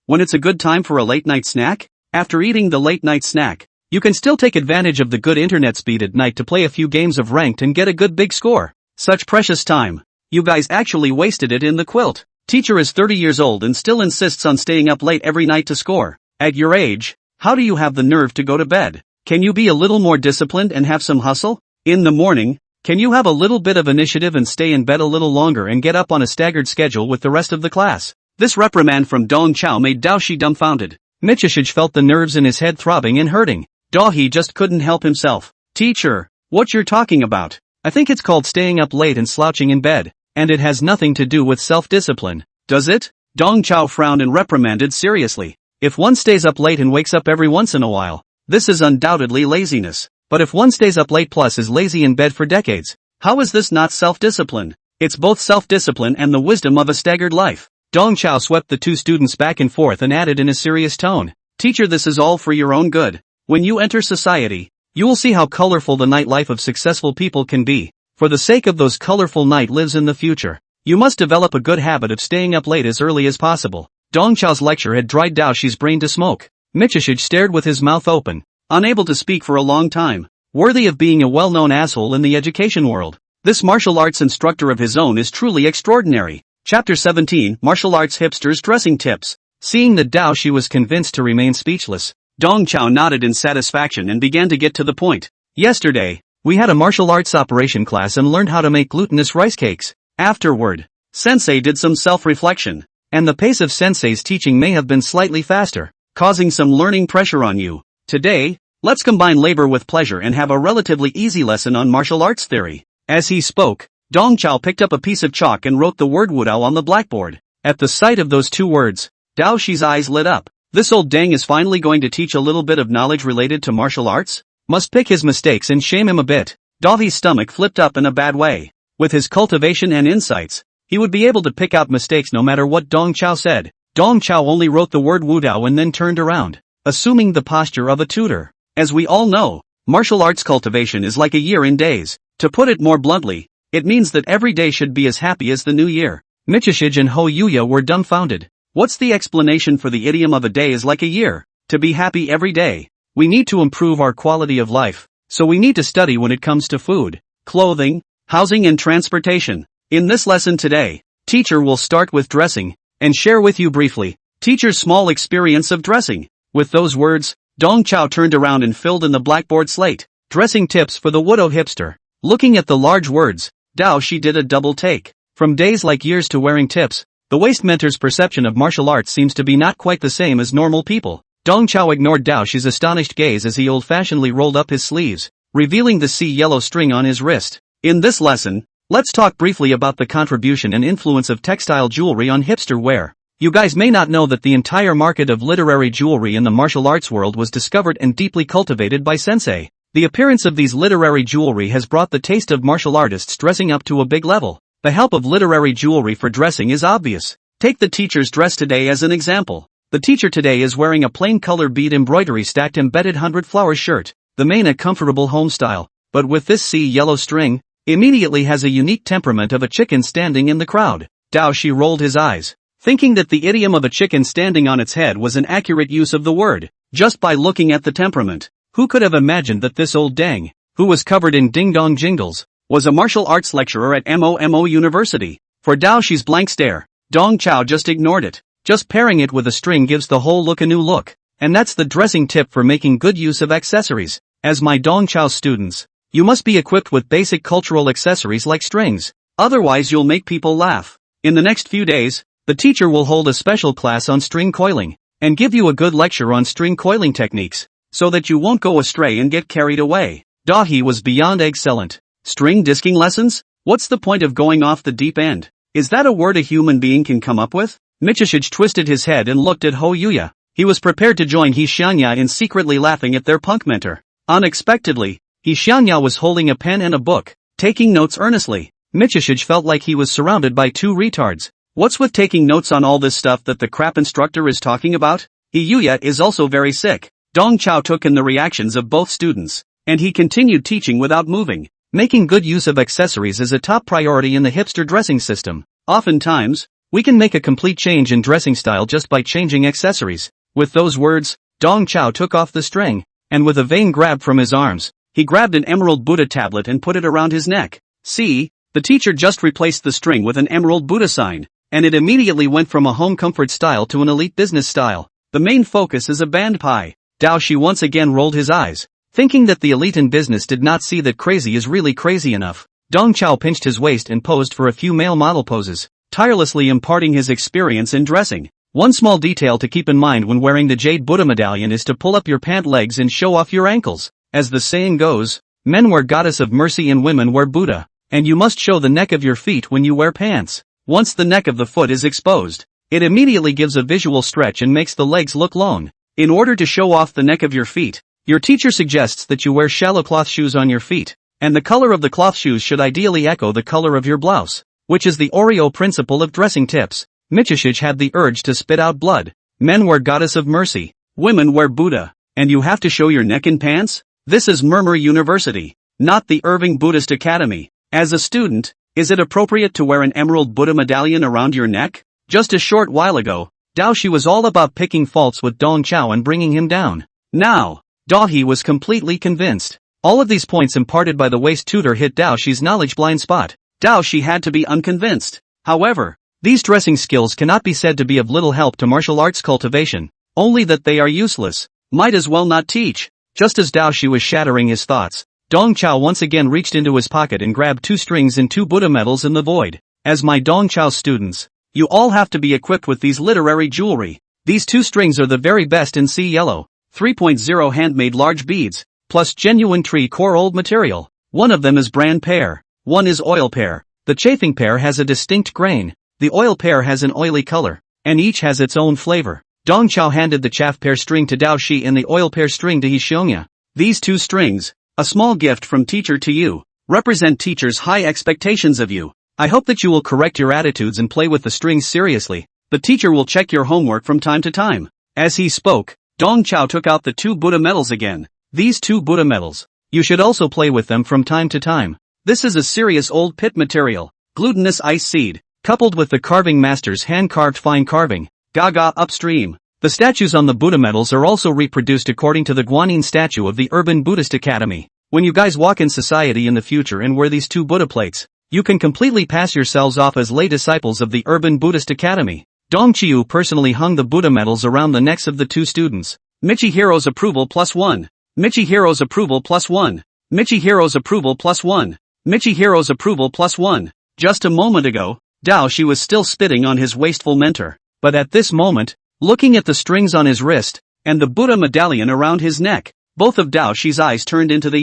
when it's a good time for a late night snack? After eating the late night snack, you can still take advantage of the good internet speed at night to play a few games of ranked and get a good big score. Such precious time. You guys actually wasted it in the quilt. Teacher is 30 years old and still insists on staying up late every night to score. At your age, how do you have the nerve to go to bed? Can you be a little more disciplined and have some hustle? In the morning, can you have a little bit of initiative and stay in bed a little longer and get up on a staggered schedule with the rest of the class?" This reprimand from Dong Chao made Dao Shi dumbfounded. Michishige felt the nerves in his head throbbing and hurting. Daohi just couldn't help himself. "Teacher, what you're talking about? I think it's called staying up late and slouching in bed, and it has nothing to do with self-discipline, does it?" Dong Chao frowned and reprimanded seriously. "If one stays up late and wakes up every once in a while, this is undoubtedly laziness. But if one stays up late plus is lazy in bed for decades, how is this not self-discipline? It's both self-discipline and the wisdom of a staggered life." Dong Chao swept the two students back and forth and added in a serious tone, "Teacher, this is all for your own good. When you enter society, you will see how colorful the nightlife of successful people can be. For the sake of those colorful night lives in the future, you must develop a good habit of staying up late as early as possible." Dong Chao's lecture had dried Dao Shi's brain to smoke. Michishige stared with his mouth open, unable to speak for a long time. Worthy of being a well-known asshole in the education world, this martial arts instructor of his own is truly extraordinary. Chapter 17, Martial Arts Hipsters Dressing Tips. Seeing that Dao Shi was convinced to remain speechless, Dong Chao nodded in satisfaction and began to get to the point. "Yesterday, we had a martial arts operation class and learned how to make glutinous rice cakes. Afterward, Sensei did some self-reflection, and the pace of Sensei's teaching may have been slightly faster, causing some learning pressure on you. Today, Let's combine labor with pleasure and have a relatively easy lesson on martial arts theory. As he spoke, Dong Chao picked up a piece of chalk and wrote the word Wudao on the blackboard. At the sight of those two words, Dao Shi's eyes lit up. This old dang is finally going to teach a little bit of knowledge related to martial arts? Must pick his mistakes and shame him a bit. Dao Hi's stomach flipped up in a bad way. With his cultivation and insights, he would be able to pick out mistakes no matter what Dong Chao said. Dong Chao only wrote the word Wudao and then turned around, assuming the posture of a tutor. As we all know, martial arts cultivation is like a year in days. To put it more bluntly, it means that every day should be as happy as the new year. Michishige and Ho Yuya were dumbfounded. What's the explanation for the idiom of a day is like a year? To be happy every day. We need to improve our quality of life, so we need to study when it comes to food, clothing, housing and transportation. In this lesson today, teacher will start with dressing, and share with you briefly, teacher's small experience of dressing. With those words, Dong Chao turned around and filled in the blackboard slate. Dressing tips for the Wudao hipster. Looking at the large words, Dao Shi did a double take. From days like years to wearing tips, the waste mentor's perception of martial arts seems to be not quite the same as normal people. Dong Chao ignored Dao Shi's astonished gaze as he old-fashionedly rolled up his sleeves, revealing the sea yellow string on his wrist. In this lesson, let's talk briefly about the contribution and influence of textile jewelry on hipster wear. You guys may not know that the entire market of literary jewelry in the martial arts world was discovered and deeply cultivated by Sensei. The appearance of these literary jewelry has brought the taste of martial artists dressing up to a big level. The help of literary jewelry for dressing is obvious. Take the teacher's dress today as an example. The teacher today is wearing a plain color bead embroidery stacked embedded 100-flower shirt, the main a comfortable home style, but with this sea yellow string, immediately has a unique temperament of a chicken standing in the crowd. Dao Shi rolled his eyes, thinking that the idiom of a chicken standing on its head was an accurate use of the word, just by looking at the temperament. Who could have imagined that this old dang, who was covered in ding-dong jingles, was a martial arts lecturer at MOMO University? For Dao Shi's blank stare, Dong Chao just ignored it. Just pairing it with a string gives the whole look a new look. And that's the dressing tip for making good use of accessories. As my Dong Chao students, you must be equipped with basic cultural accessories like strings. Otherwise you'll make people laugh. In the next few days, the teacher will hold a special class on string coiling, and give you a good lecture on string coiling techniques, so that you won't go astray and get carried away. Dao Hi was beyond excellent. String disking lessons? What's the point of going off the deep end? Is that a word a human being can come up with? Michishige twisted his head and looked at Ho Yuya. He was prepared to join He Xianya in secretly laughing at their punk mentor. Unexpectedly, He Xianya was holding a pen and a book, taking notes earnestly. Michishige felt like he was surrounded by two retards. What's with taking notes on all this stuff that the crap instructor is talking about? He Yuya is also very sick. Dong Chao took in the reactions of both students, and he continued teaching without moving. Making good use of accessories is a top priority in the hipster dressing system. Oftentimes, we can make a complete change in dressing style just by changing accessories. With those words, Dong Chao took off the string, and with a vain grab from his arms, he grabbed an emerald Buddha tablet and put it around his neck. See, the teacher just replaced the string with an emerald Buddha sign, and it immediately went from a home comfort style to an elite business style. The main focus is a band pie. Dao Shi once again rolled his eyes, thinking that the elite in business did not see that crazy is really crazy enough. Dong Chao pinched his waist and posed for a few male model poses, tirelessly imparting his experience in dressing. One small detail to keep in mind when wearing the Jade Buddha medallion is to pull up your pant legs and show off your ankles. As the saying goes, men wear Goddess of Mercy and women wear Buddha, and you must show the neck of your feet when you wear pants. Once the neck of the foot is exposed, it immediately gives a visual stretch and makes the legs look long. In order to show off the neck of your feet, your teacher suggests that you wear shallow cloth shoes on your feet, and the color of the cloth shoes should ideally echo the color of your blouse, which is the Oreo principle of dressing tips. Michishige had the urge to spit out blood. Men wear Goddess of Mercy, women wear Buddha, and you have to show your neck in pants? This is Murmur University, not the Irving Buddhist Academy. As a student, is it appropriate to wear an emerald Buddha medallion around your neck? Just a short while ago, Dao Shi was all about picking faults with Dong Chao and bringing him down. Now, Dao Hi was completely convinced. All of these points imparted by the waist tutor hit Dao Shi's knowledge blind spot. Dao Shi had to be unconvinced. However, these dressing skills cannot be said to be of little help to martial arts cultivation, only that they are useless. Might as well not teach. Just as Dao Shi was shattering his thoughts, Dong Chao once again reached into his pocket and grabbed two strings and two Buddha medals in the void. As my Dong Chao students, you all have to be equipped with these literary jewelry. These two strings are the very best in sea yellow. 3.0 handmade large beads, plus genuine tree core old material. One of them is bran pear, one is oil pear. The chafing pear has a distinct grain, the oil pear has an oily color, and each has its own flavor. Dong Chao handed the chaff pear string to Dao Shi and the oil pear string to Hishongya. These two strings, a small gift from teacher to you, represent teacher's high expectations of you. I hope that you will correct your attitudes and play with the strings seriously. The teacher will check your homework from time to time. As he spoke, Dong Chao took out the two Buddha medals again. These two Buddha medals, you should also play with them from time to time. This is a serious old pit material, glutinous ice seed, coupled with the carving master's hand-carved fine carving, Gaga upstream. The statues on the Buddha medals are also reproduced according to the Guanyin statue of the Urban Buddhist Academy. When you guys walk in society in the future and wear these two Buddha plates, you can completely pass yourselves off as lay disciples of the Urban Buddhist Academy. Dong Chiu personally hung the Buddha medals around the necks of the two students. Michihiro's approval +1. Michihiro's approval +1. Michihiro's approval +1. Michihiro's approval +1. Just a moment ago, Dao Shi was still spitting on his wasteful mentor. But at this moment, looking at the strings on his wrist, and the Buddha medallion around his neck, both of Dao Shi's eyes turned into the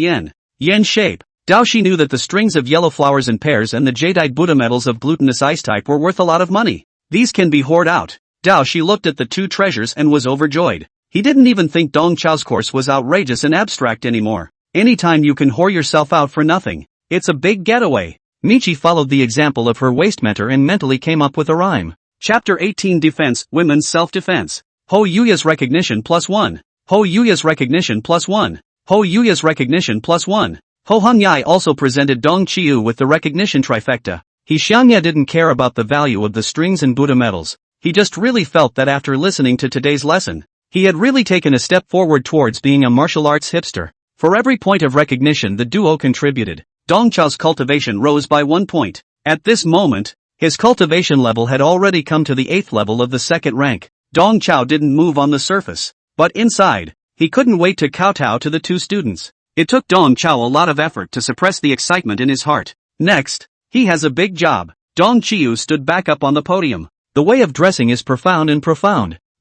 yen shape. Dao Shi knew that the strings of yellow flowers and pears and the jadeite Buddha medals of glutinous ice type were worth a lot of money. These can be hoarded out. Dao Shi looked at the two treasures and was overjoyed. He didn't even think Dong Chao's course was outrageous and abstract anymore. Anytime you can whore yourself out for nothing, it's a big getaway. Michi followed the example of her waste mentor and mentally came up with a rhyme. Chapter 18 Defense, Women's Self-Defense. Ho Yuya's recognition +1. Ho Yuya's recognition +1. Ho Yuya's recognition +1. Ho Hunyai also presented Dong Chiu with the recognition trifecta. He Xiangya didn't care about the value of the strings and Buddha medals. He just really felt that after listening to today's lesson, he had really taken a step forward towards being a martial arts hipster. For every point of recognition the duo contributed, Dong Chao's cultivation rose by 1 point. At this moment, his cultivation level had already come to the 8th level of the 2nd rank. Dong Chao didn't move on the surface, but inside, he couldn't wait to kowtow to the two students. It took Dong Chao a lot of effort to suppress the excitement in his heart. Next, he has a big job. Dong Chiu stood back up on the podium. The way of dressing is profound,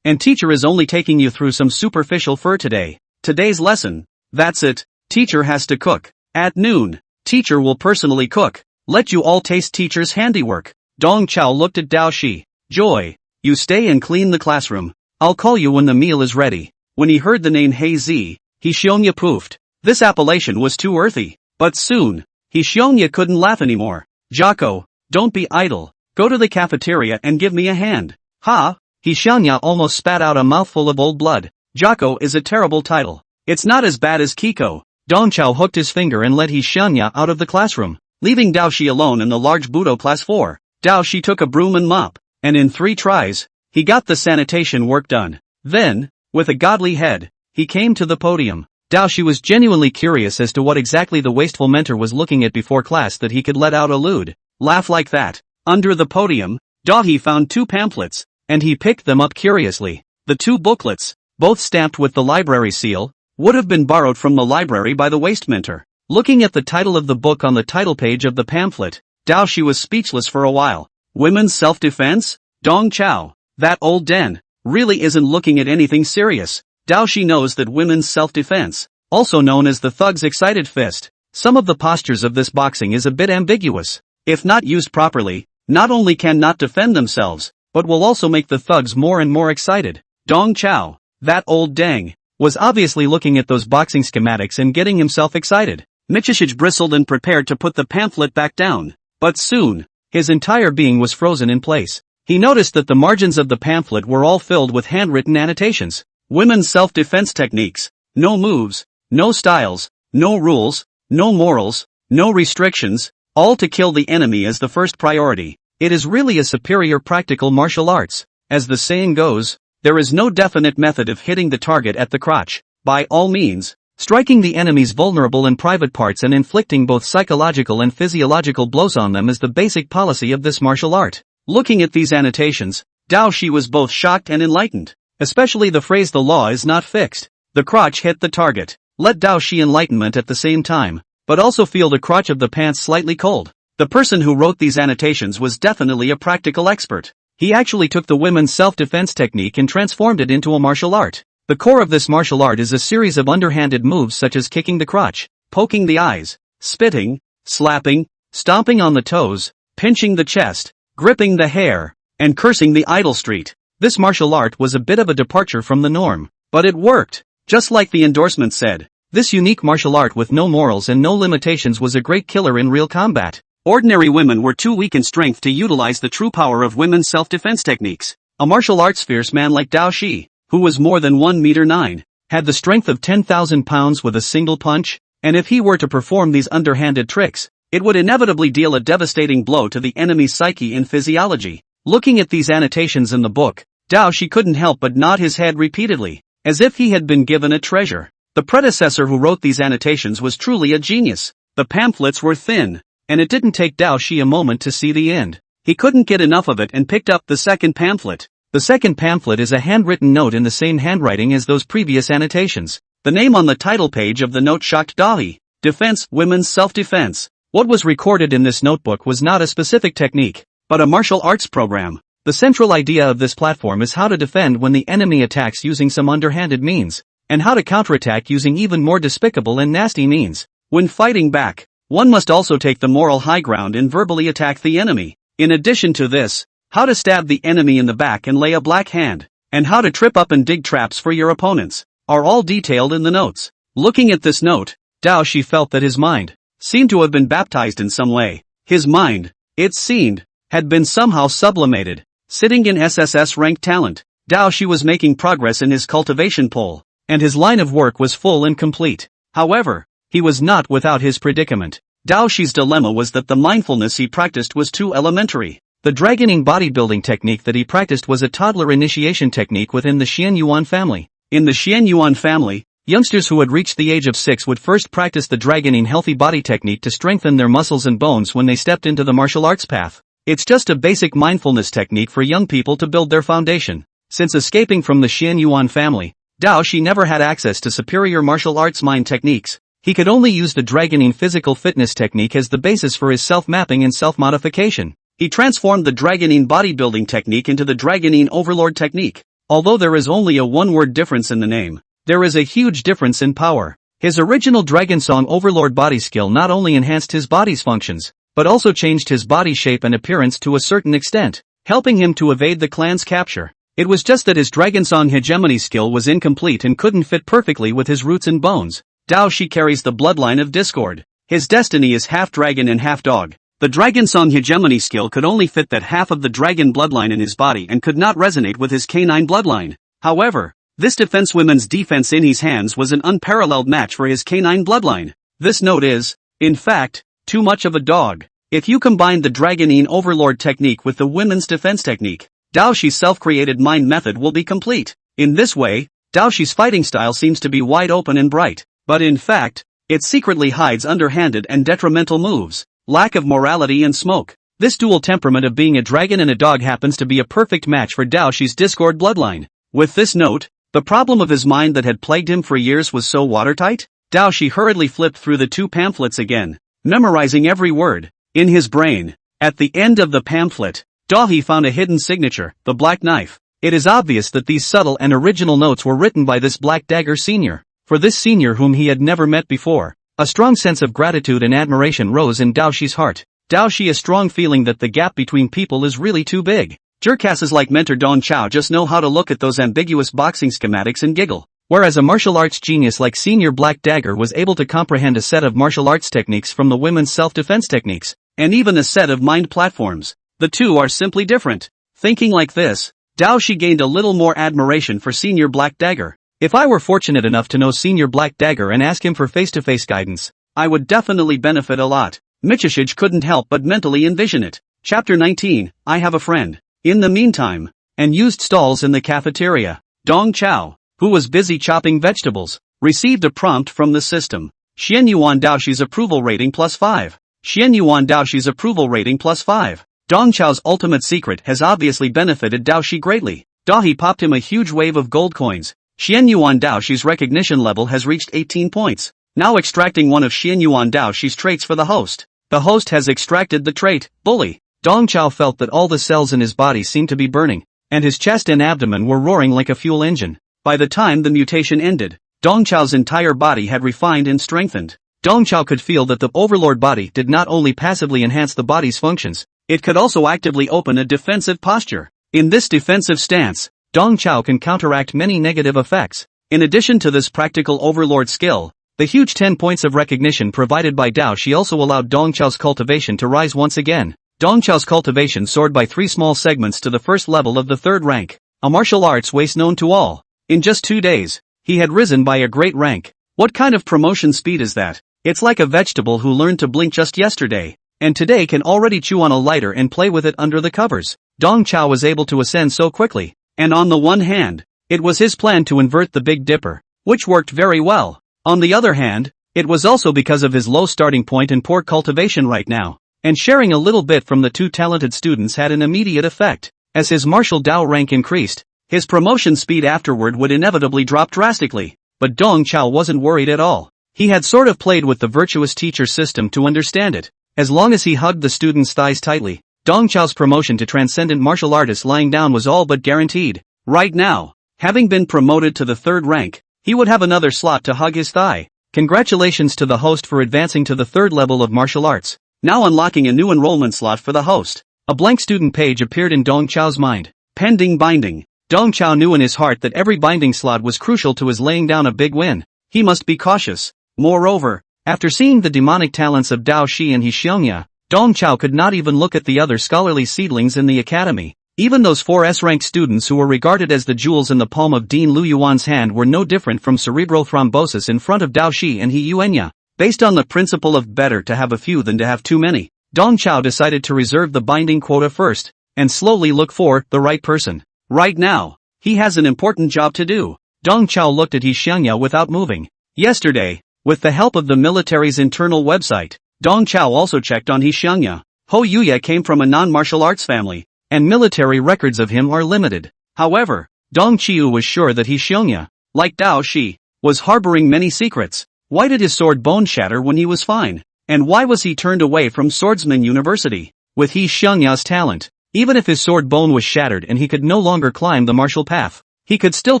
and teacher is only taking you through some superficial fur today. Today's lesson, that's it, teacher has to cook. At noon, teacher will personally cook. Let you all taste teacher's handiwork. Dong Chao looked at Dao Shi. Joy, you stay and clean the classroom. I'll call you when the meal is ready. When he heard the name Hei Zi, he Xiongya poofed. This appellation was too earthy. But soon, he Xiongya couldn't laugh anymore. Jocko, don't be idle. Go to the cafeteria and give me a hand. Ha! He Xiongya almost spat out a mouthful of old blood. Jocko is a terrible title. It's not as bad as Kiko. Dong Chao hooked his finger and led He Xiongya out of the classroom, leaving Dao Shi alone in the large Budo class 4. Dao Shi took a broom and mop, and in 3 tries, he got the sanitation work done. Then, with a godly head, he came to the podium. Dao Shi was genuinely curious as to what exactly the wasteful mentor was looking at before class that he could let out a lewd laugh like that. Under the podium, He found 2 pamphlets, and he picked them up curiously. The 2 booklets, both stamped with the library seal, would have been borrowed from the library by the waste mentor. Looking at the title of the book on the title page of the pamphlet, Dao Shi was speechless for a while. Women's Self-Defense? Dong Chao, that old den, really isn't looking at anything serious. Dao Shi knows that women's self-defense, also known as the thug's excited fist, some of the postures of this boxing is a bit ambiguous. If not used properly, not only can not defend themselves, but will also make the thugs more and more excited. Dong Chao, that old dang, was obviously looking at those boxing schematics and getting himself excited. Michishij bristled and prepared to put the pamphlet back down. But soon, his entire being was frozen in place. He noticed that the margins of the pamphlet were all filled with handwritten annotations. Women's self-defense techniques. No moves, no styles, no rules, no morals, no restrictions, all to kill the enemy as the first priority. It is really a superior practical martial arts. As the saying goes, there is no definite method of hitting the target at the crotch. By all means, striking the enemy's vulnerable and private parts and inflicting both psychological and physiological blows on them is the basic policy of this martial art. Looking at these annotations, Dao Shi was both shocked and enlightened. Especially the phrase "the law is not fixed." The crotch hit the target. Let Dao Shi enlightenment at the same time, but also feel the crotch of the pants slightly cold. The person who wrote these annotations was definitely a practical expert. He actually took the women's self-defense technique and transformed it into a martial art. The core of this martial art is a series of underhanded moves such as kicking the crotch, poking the eyes, spitting, slapping, stomping on the toes, pinching the chest, gripping the hair, and cursing the idle street. This martial art was a bit of a departure from the norm, but it worked. Just like the endorsement said, this unique martial art with no morals and no limitations was a great killer in real combat. Ordinary women were too weak in strength to utilize the true power of women's self-defense techniques. A martial arts fierce man like Dao Shi, who was more than 1 meter 9, had the strength of 10,000 pounds with a single punch, and if he were to perform these underhanded tricks, it would inevitably deal a devastating blow to the enemy's psyche and physiology. Looking at these annotations in the book, Dao Shi couldn't help but nod his head repeatedly, as if he had been given a treasure. The predecessor who wrote these annotations was truly a genius. The pamphlets were thin, and it didn't take Dao Shi a moment to see the end. He couldn't get enough of it and picked up the second pamphlet. The second pamphlet is a handwritten note in the same handwriting as those previous annotations. The name on the title page of the note shocked Dahi. Defense, Women's Self-Defense. What was recorded in this notebook was not a specific technique, but a martial arts program. The central idea of this platform is how to defend when the enemy attacks using some underhanded means, and how to counterattack using even more despicable and nasty means. When fighting back, one must also take the moral high ground and verbally attack the enemy. In addition to this, how to stab the enemy in the back and lay a black hand, and how to trip up and dig traps for your opponents, are all detailed in the notes. Looking at this note, Dao Shi felt that his mind seemed to have been baptized in some way. His mind, it seemed, had been somehow sublimated. Sitting in SSS ranked talent, Dao Shi was making progress in his cultivation pole, and his line of work was full and complete. However, he was not without his predicament. Dao Shi's dilemma was that the mindfulness he practiced was too elementary. The dragoning bodybuilding technique that he practiced was a toddler initiation technique within the Xian Yuan family. In the Xian Yuan family, youngsters who had reached the age of 6 would first practice the dragoning healthy body technique to strengthen their muscles and bones when they stepped into the martial arts path. It's just a basic mindfulness technique for young people to build their foundation. Since escaping from the Xian Yuan family, Dao Shi never had access to superior martial arts mind techniques. He could only use the dragoning physical fitness technique as the basis for his self-mapping and self-modification. He transformed the dragoning bodybuilding technique into the dragoning overlord technique. Although there is only a one-word difference in the name, there is a huge difference in power. His original Dragon Song Overlord body skill not only enhanced his body's functions, but also changed his body shape and appearance to a certain extent, helping him to evade the clan's capture. It was just that his Dragon Song hegemony skill was incomplete and couldn't fit perfectly with his roots and bones. Dao Shi carries the bloodline of discord. His destiny is half dragon and half dog. The Dragon Song hegemony skill could only fit that half of the dragon bloodline in his body and could not resonate with his canine bloodline. However, this defensewoman's defense in his hands was an unparalleled match for his canine bloodline. This note is, in fact, too much of a dog. If you combine the dragoning overlord technique with the women's defense technique, Dao Shi's self-created mind method will be complete. In this way, Dao Shi's fighting style seems to be wide open and bright, but in fact, it secretly hides underhanded and detrimental moves, lack of morality and smoke. This dual temperament of being a dragon and a dog happens to be a perfect match for Dao Shi's discord bloodline. With this note, the problem of his mind that had plagued him for years was so watertight. Dao Shi hurriedly flipped through the 2 pamphlets again, memorizing every word. In his brain, at the end of the pamphlet, Dahi found a hidden signature, the black knife. It is obvious that these subtle and original notes were written by this Black Dagger senior. For this senior whom he had never met before, a strong sense of gratitude and admiration rose in Dao Shi's heart. Dao Shi a strong feeling that the gap between people is really too big. Jerkasses like mentor Dong Chao just know how to look at those ambiguous boxing schematics and giggle. Whereas a martial arts genius like Senior Black Dagger was able to comprehend a set of martial arts techniques from the women's self-defense techniques, and even a set of mind platforms. The two are simply different. Thinking like this, Dao Shi gained a little more admiration for Senior Black Dagger. If I were fortunate enough to know Senior Black Dagger and ask him for face-to-face guidance, I would definitely benefit a lot. Michishige couldn't help but mentally envision it. Chapter 19, I have a friend. In the meantime, and used stalls in the cafeteria, Dong Chao, who was busy chopping vegetables, received a prompt from the system. Xian Yuan Daoshi's approval rating +5. Xian Yuan Daoshi's approval rating +5. Dong Chao's ultimate secret has obviously benefited Daoshi greatly. Dahi popped him a huge wave of gold coins. Xian Yuan Daoshi's recognition level has reached 18 points. Now extracting one of Xian Yuan Daoshi's traits for the host. The host has extracted the trait, Bully. Dong Chao felt that all the cells in his body seemed to be burning, and his chest and abdomen were roaring like a fuel engine. By the time the mutation ended, Dong Chao's entire body had refined and strengthened. Dong Chao could feel that the overlord body did not only passively enhance the body's functions, it could also actively open a defensive posture. In this defensive stance, Dong Chao can counteract many negative effects. In addition to this practical overlord skill, the huge 10 points of recognition provided by Dao Shi also allowed Dong Chao's cultivation to rise once again. Dong Chao's cultivation soared by 3 small segments to the first level of the 3rd rank, a martial arts waste known to all. In just 2 days, he had risen by a great rank. What kind of promotion speed is that? It's like a vegetable who learned to blink just yesterday, and today can already chew on a lighter and play with it under the covers. Dong Chao was able to ascend so quickly, and on the one hand, it was his plan to invert the Big Dipper, which worked very well. On the other hand, it was also because of his low starting point and poor cultivation right now, and sharing a little bit from the 2 talented students had an immediate effect. As his martial Dao rank increased, his promotion speed afterward would inevitably drop drastically, but Dong Chao wasn't worried at all. He had sort of played with the virtuous teacher system to understand it. As long as he hugged the student's thighs tightly, Dong Chao's promotion to transcendent martial artist lying down was all but guaranteed. Right now, having been promoted to the 3rd rank, he would have another slot to hug his thigh. Congratulations to the host for advancing to the 3rd level of martial arts. Now unlocking a new enrollment slot for the host. A blank student page appeared in Dong Chao's mind. Pending binding. Dong Chao knew in his heart that every binding slot was crucial to his laying down a big win. He must be cautious. Moreover, after seeing the demonic talents of Dao Shi and Xiongya, Dong Chao could not even look at the other scholarly seedlings in the academy. Even those 4 S-rank students who were regarded as the jewels in the palm of Dean Lu Yuan's hand were no different from cerebral thrombosis in front of Dao Shi and He Yuenya. Based on the principle of better to have a few than to have too many, Dong Chao decided to reserve the binding quota first, and slowly look for the right person. Right now, he has an important job to do. Dong Chao looked at He Xiongya without moving. Yesterday, with the help of the military's internal website, Dong Chao also checked on He Xiongya. Ho Yuya came from a non-martial arts family, and military records of him are limited. However, Dong Qiu was sure that He Xiongya, like Dao Shi, was harboring many secrets. Why did his sword bone shatter when he was fine? And why was he turned away from Swordsman University? With He Xiongya's talent, even if his sword bone was shattered and he could no longer climb the martial path, he could still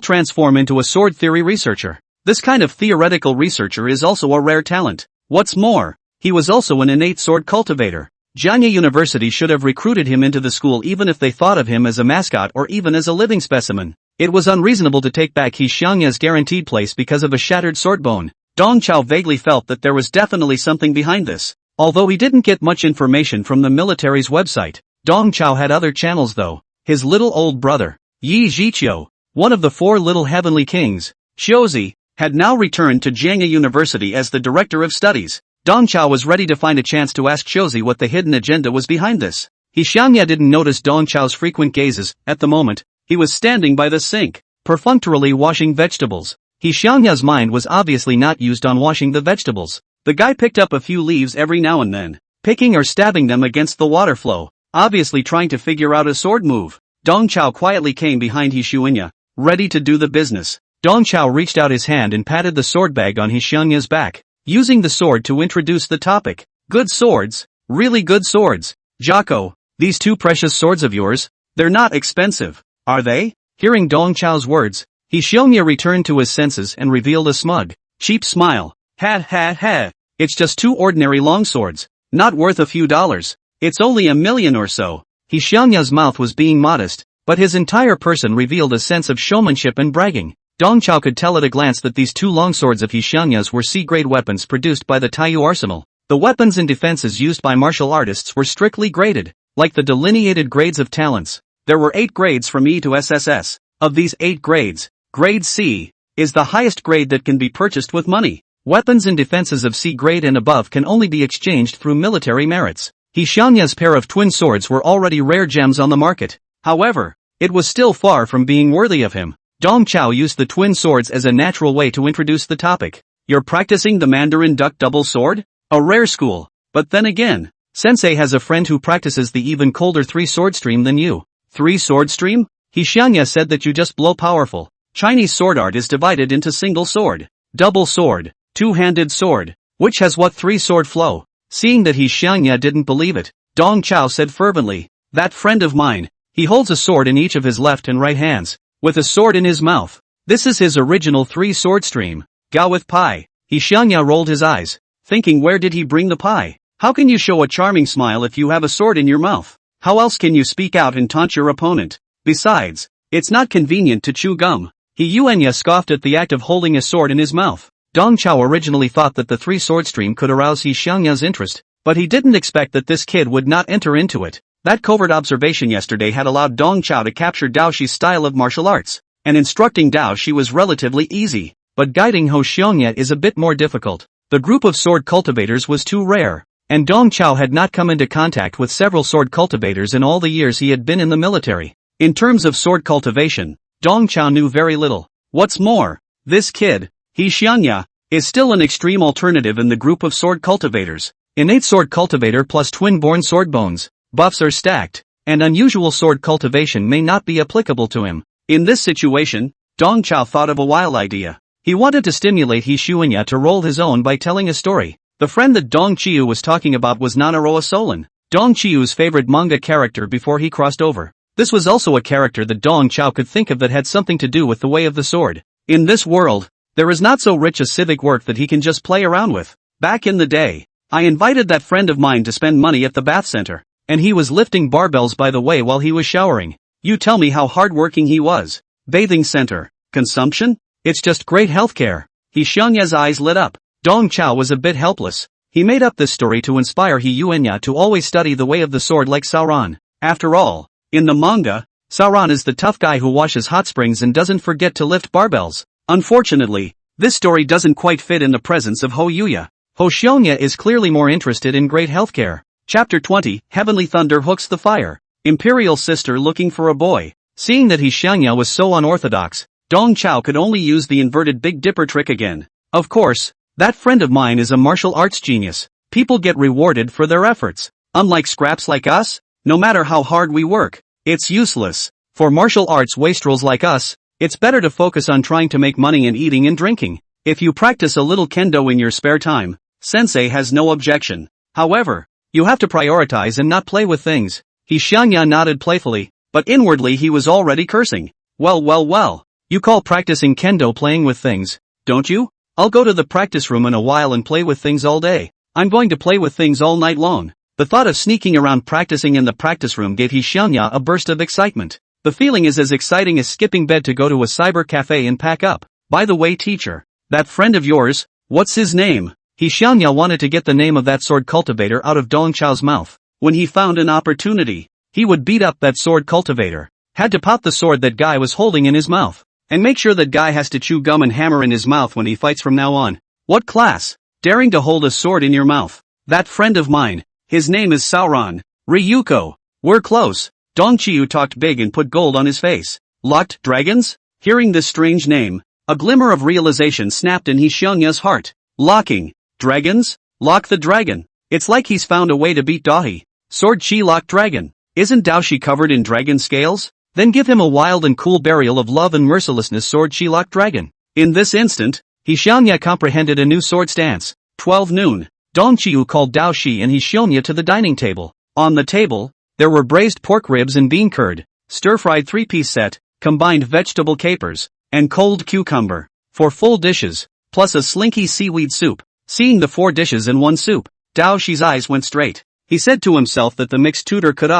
transform into a sword theory researcher. This kind of theoretical researcher is also a rare talent. What's more, he was also an innate sword cultivator. Jiangye University should have recruited him into the school even if they thought of him as a mascot or even as a living specimen. It was unreasonable to take back He Xiongya's guaranteed place because of a shattered sword bone. Dong Chao vaguely felt that there was definitely something behind this. Although he didn't get much information from the military's website, Dong Chao had other channels though. His little old brother, Yi Zhiqiu, one of the 4 little heavenly kings, Xiuzi, had now returned to Jiangye University as the director of studies. Dong Chao was ready to find a chance to ask Xiuzi what the hidden agenda was behind this. He Xiongya didn't notice Dong Chao's frequent gazes. At the moment, he was standing by the sink, perfunctorily washing vegetables. He Xiongya's mind was obviously not used on washing the vegetables. The guy picked up a few leaves every now and then, picking or stabbing them against the water flow, obviously trying to figure out a sword move. Dong Chao quietly came behind He Xiongya, ready to do the business. Dong Chao reached out his hand and patted the sword bag on He Xiongya's back, using the sword to introduce the topic. Good swords, really good swords. Jocko, these 2 precious swords of yours, they're not expensive, are they? Hearing Dong Chao's words, He Xiongya returned to his senses and revealed a smug, cheap smile. Ha, it's just 2 ordinary longswords, not worth a few dollars. It's only $1 million or so. He Xiongya's mouth was being modest, but his entire person revealed a sense of showmanship and bragging. Dong Chao could tell at a glance that these 2 longswords of He Xiongya's were C-grade weapons produced by the Taiyu arsenal. The weapons and defenses used by martial artists were strictly graded, like the delineated grades of talents. There were 8 grades from E to SSS. Of these 8 grades, grade C is the highest grade that can be purchased with money. Weapons and defenses of C grade and above can only be exchanged through military merits. He Xiongya's pair of twin swords were already rare gems on the market. However, it was still far from being worthy of him. Dong Chao used the twin swords as a natural way to introduce the topic. You're practicing the Mandarin duck double sword? A rare school. But then again, Sensei has a friend who practices the even colder 3-sword stream than you. 3-sword stream? He Xiongya said that you just blow powerful. Chinese sword art is divided into single sword, double sword, 2-handed sword, which has what 3-sword flow. Seeing that He Xiongya didn't believe it, Dong Chao said fervently, that friend of mine, he holds a sword in each of his left and right hands, with a sword in his mouth. This is his original 3-sword stream. Gao with pie. Xiangya rolled his eyes, thinking, where did he bring the pie? How can you show a charming smile if you have a sword in your mouth? How else can you speak out and taunt your opponent? Besides, it's not convenient to chew gum. Yuanya scoffed at the act of holding a sword in his mouth. Dong Chao originally thought that the 3-sword stream could arouse Xiangya's interest, but he didn't expect that this kid would not enter into it. That covert observation yesterday had allowed Dong Chao to capture Dao Shi's style of martial arts, and instructing Dao Shi was relatively easy, but guiding Ho Xiongya is a bit more difficult. The group of sword cultivators was too rare, and Dong Chao had not come into contact with several sword cultivators in all the years he had been in the military. In terms of sword cultivation, Dong Chao knew very little. What's more, this kid, Xiangya, is still an extreme alternative in the group of sword cultivators. Innate sword cultivator plus twin-born sword bones. Buffs are stacked, and unusual sword cultivation may not be applicable to him. In this situation, Dong Chao thought of a wild idea. He wanted to stimulate Xiangya to roll his own by telling a story. The friend that Dong Chiu was talking about was Nanoroa Solon, Dong Chiu's favorite manga character before he crossed over. This was also a character that Dong Chao could think of that had something to do with the way of the sword. In this world, there is not so rich a civic work that he can just play around with. Back in the day, I invited that friend of mine to spend money at the bath center, and he was lifting barbells by the way while he was showering. You tell me how hardworking he was. Bathing center. Consumption? It's just great healthcare. Xiangya's eyes lit up. Dong Chao was a bit helpless. He made up this story to inspire Yuanya to always study the way of the sword like Sauron. After all, in the manga, Sauron is the tough guy who washes hot springs and doesn't forget to lift barbells. Unfortunately, this story doesn't quite fit in the presence of Ho Yuya. Ho Xiongya is clearly more interested in great healthcare. Chapter 20, Heavenly Thunder hooks the fire. Imperial sister looking for a boy. Seeing that Xiangya was so unorthodox, Dong Chao could only use the inverted Big Dipper trick again. Of course, that friend of mine is a martial arts genius. People get rewarded for their efforts. Unlike scraps like us, no matter how hard we work, it's useless. For martial arts wastrels like us, it's better to focus on trying to make money and eating and drinking. If you practice a little kendo in your spare time, sensei has no objection. However, you have to prioritize and not play with things. Xiangya nodded playfully, but inwardly he was already cursing. Well. You call practicing kendo playing with things, don't you? I'll go to the practice room in a while and play with things all day. I'm going to play with things all night long. The thought of sneaking around practicing in the practice room gave Xiangya a burst of excitement. The feeling is as exciting as skipping bed to go to a cyber cafe and pack up. By the way, teacher, that friend of yours, what's his name? Xiangya wanted to get the name of that sword cultivator out of Dong Chao's mouth. When he found an opportunity, he would beat up that sword cultivator. Had to pop the sword that guy was holding in his mouth. And make sure that guy has to chew gum and hammer in his mouth when he fights from now on. What class? Daring to hold a sword in your mouth. That friend of mine, his name is Sauron. Ryuko. We're close. Dong Chiu talked big and put gold on his face. Locked dragons? Hearing this strange name, a glimmer of realization snapped in Xiangya's heart. Locking dragons? Lock the dragon. It's like he's found a way to beat Dahi. Sword Chi lock dragon. Isn't Dao Shi covered in dragon scales? Then give him a wild and cool burial of love and mercilessness sword Chi lock dragon. In this instant, Xiangya comprehended a new sword stance. 12 noon. Dong Chiu called Dao Shi and Xiangya to the dining table. On the table, there were braised pork ribs and bean curd, stir-fried 3-piece set, combined vegetable capers, and cold cucumber. 4 full dishes, plus a slinky seaweed soup. Seeing the 4 dishes in one soup, Dao Shi's eyes went straight. He said to himself that the mixed tutor could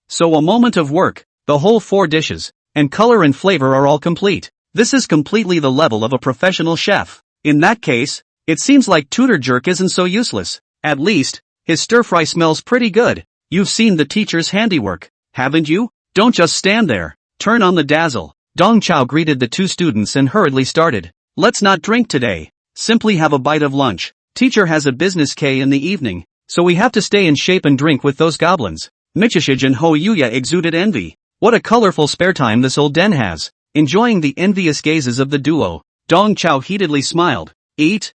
so a moment of work, the whole 4 dishes, and color and flavor are all complete. This is completely the level of a professional chef. In that case, it seems like tutor jerk isn't so useless. At least, his stir-fry smells pretty good. You've seen the teacher's handiwork, haven't you? Don't just stand there. Turn on the dazzle. Dong Chao greeted the 2 students and hurriedly started. Let's not drink today. Simply have a bite of lunch. Teacher has a business K in the evening, so we have to stay in shape and drink with those goblins. Michishij and Ho Yuya exuded envy. What a colorful spare time this old den has. Enjoying the envious gazes of the duo, Dong Chao heatedly smiled. Eat.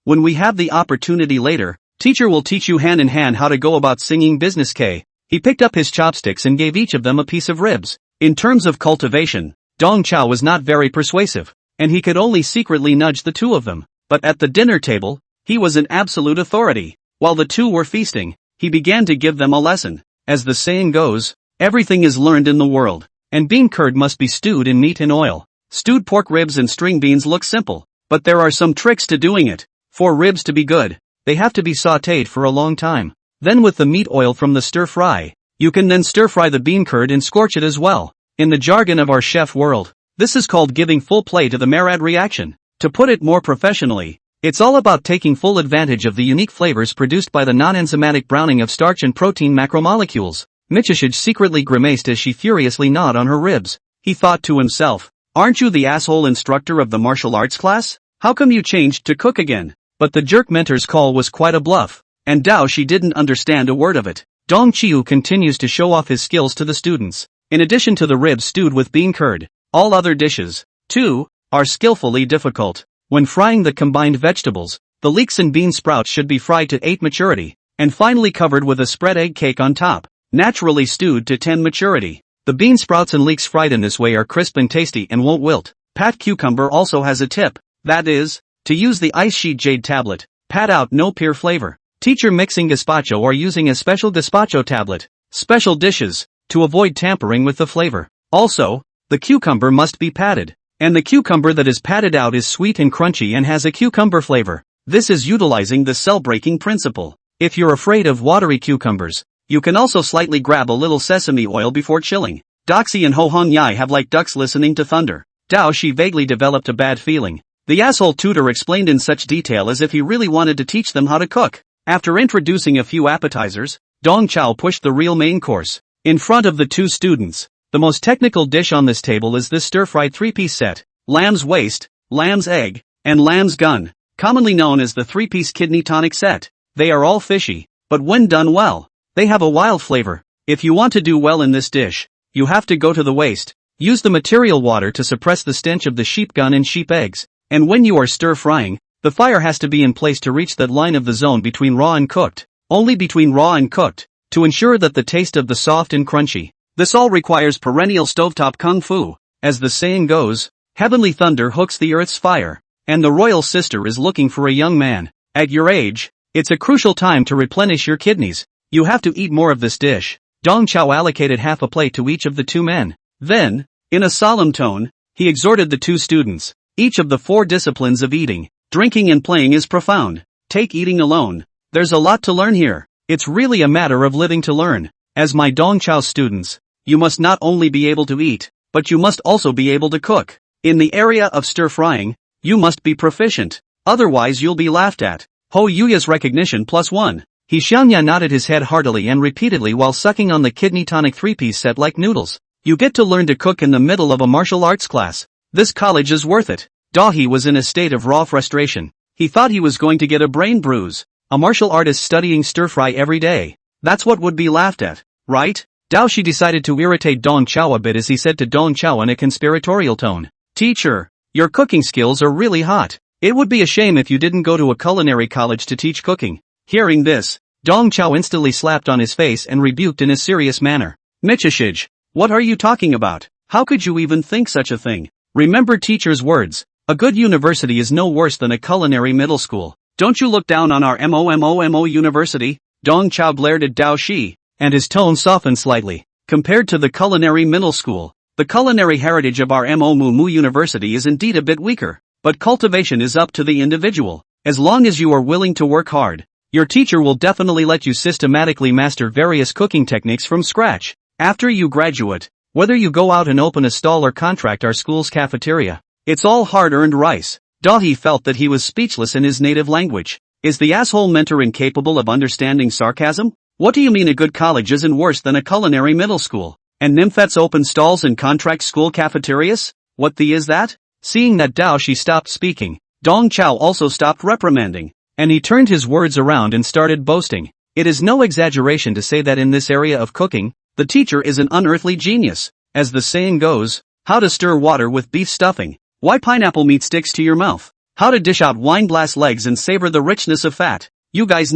When we have the opportunity later, teacher will teach you hand in hand how to go about singing business K. He picked up his chopsticks and gave each of them a piece of ribs. In terms of cultivation, Dong Chao was not very persuasive, and he could only secretly nudge the 2 of them. But at the dinner table, he was an absolute authority. While the 2 were feasting, he began to give them a lesson. As the saying goes, everything is learned in the world, and bean curd must be stewed in meat and oil. Stewed pork ribs and string beans look simple, but there are some tricks to doing it. For ribs to be good, they have to be sautéed for a long time. Then with the meat oil from the stir fry, you can then stir fry the bean curd and scorch it as well. In the jargon of our chef world, this is called giving full play to the Maillard reaction. To put it more professionally, it's all about taking full advantage of the unique flavors produced by the non-enzymatic browning of starch and protein macromolecules. Michishige secretly grimaced as she furiously gnawed on her ribs. He thought to himself, "Aren't you the asshole instructor of the martial arts class? How come you changed to cook again?" But the jerk mentor's call was quite a bluff, and Dao Shi didn't understand a word of it. Dong Chiu continues to show off his skills to the students. In addition to the ribs stewed with bean curd, all other dishes, too, are skillfully difficult. When frying the combined vegetables, the leeks and bean sprouts should be fried to 8 maturity, and finally covered with a spread egg cake on top, naturally stewed to 10 maturity. The bean sprouts and leeks fried in this way are crisp and tasty and won't wilt. Pat cucumber also has a tip, that is, to use the ice sheet jade tablet, pat out no pear flavor. Teacher mixing gazpacho or using a special gazpacho tablet, special dishes, to avoid tampering with the flavor. Also, the cucumber must be patted. And the cucumber that is patted out is sweet and crunchy and has a cucumber flavor. This is utilizing the cell-breaking principle. If you're afraid of watery cucumbers, you can also slightly grab a little sesame oil before chilling. Doxy and Ho Hong Yai have like ducks listening to thunder. Dao Shi vaguely developed a bad feeling. The asshole tutor explained in such detail as if he really wanted to teach them how to cook. After introducing a few appetizers, Dong Chao pushed the real main course. In front of the two students, the most technical dish on this table is this stir-fried 3-piece set, lamb's waist, lamb's egg, and lamb's gun, commonly known as the 3-piece kidney tonic set. They are all fishy, but when done well, they have a wild flavor. If you want to do well in this dish, you have to go to the waist. Use the material water to suppress the stench of the sheep gun and sheep eggs, and when you are stir-frying, the fire has to be in place to reach that line of the zone between raw and cooked, only between raw and cooked, to ensure that the taste of the soft and crunchy. This all requires perennial stovetop kung fu. As the saying goes, heavenly thunder hooks the earth's fire, and the royal sister is looking for a young man. At your age, it's a crucial time to replenish your kidneys. You have to eat more of this dish. Dong Chao allocated half a plate to each of the two men. Then, in a solemn tone, he exhorted the two students. Each of the 4 disciplines of eating, drinking and playing is profound. Take eating alone. There's a lot to learn here. It's really a matter of living to learn. As my Dong Chao students, you must not only be able to eat, but you must also be able to cook. In the area of stir-frying, you must be proficient. Otherwise you'll be laughed at. Ho Yuya's recognition +1. He Xiangya nodded his head heartily and repeatedly while sucking on the kidney tonic 3-piece set like noodles. You get to learn to cook in the middle of a martial arts class. This college is worth it. Dahi was in a state of raw frustration. He thought he was going to get a brain bruise. A martial artist studying stir-fry every day. That's what would be laughed at, right? Dao Shi decided to irritate Dong Chao a bit as he said to Dong Chao in a conspiratorial tone. Teacher, your cooking skills are really hot. It would be a shame if you didn't go to a culinary college to teach cooking. Hearing this, Dong Chao instantly slapped on his face and rebuked in a serious manner. Michishige, what are you talking about? How could you even think such a thing? Remember teacher's words. A good university is no worse than a culinary middle school. Don't you look down on our MOMOMO university? Dong Chao glared at Dao Shi, and his tone softened slightly. Compared to the culinary middle school, the culinary heritage of our MOMU university is indeed a bit weaker, but cultivation is up to the individual. As long as you are willing to work hard, your teacher will definitely let you systematically master various cooking techniques from scratch. After you graduate, whether you go out and open a stall or contract our school's cafeteria, it's all hard-earned rice. Dahi felt that he was speechless in his native language. Is the asshole mentor incapable of understanding sarcasm? What do you mean a good college isn't worse than a culinary middle school? And Nymphettes open stalls and contract school cafeterias? What the is that? Seeing that Dao Shi stopped speaking, Dong Chao also stopped reprimanding, and he turned his words around and started boasting. It is no exaggeration to say that in this area of cooking, the teacher is an unearthly genius. As the saying goes, how to stir water with beef stuffing, why pineapple meat sticks to your mouth, how to dish out wine glass legs and savor the richness of fat. You guys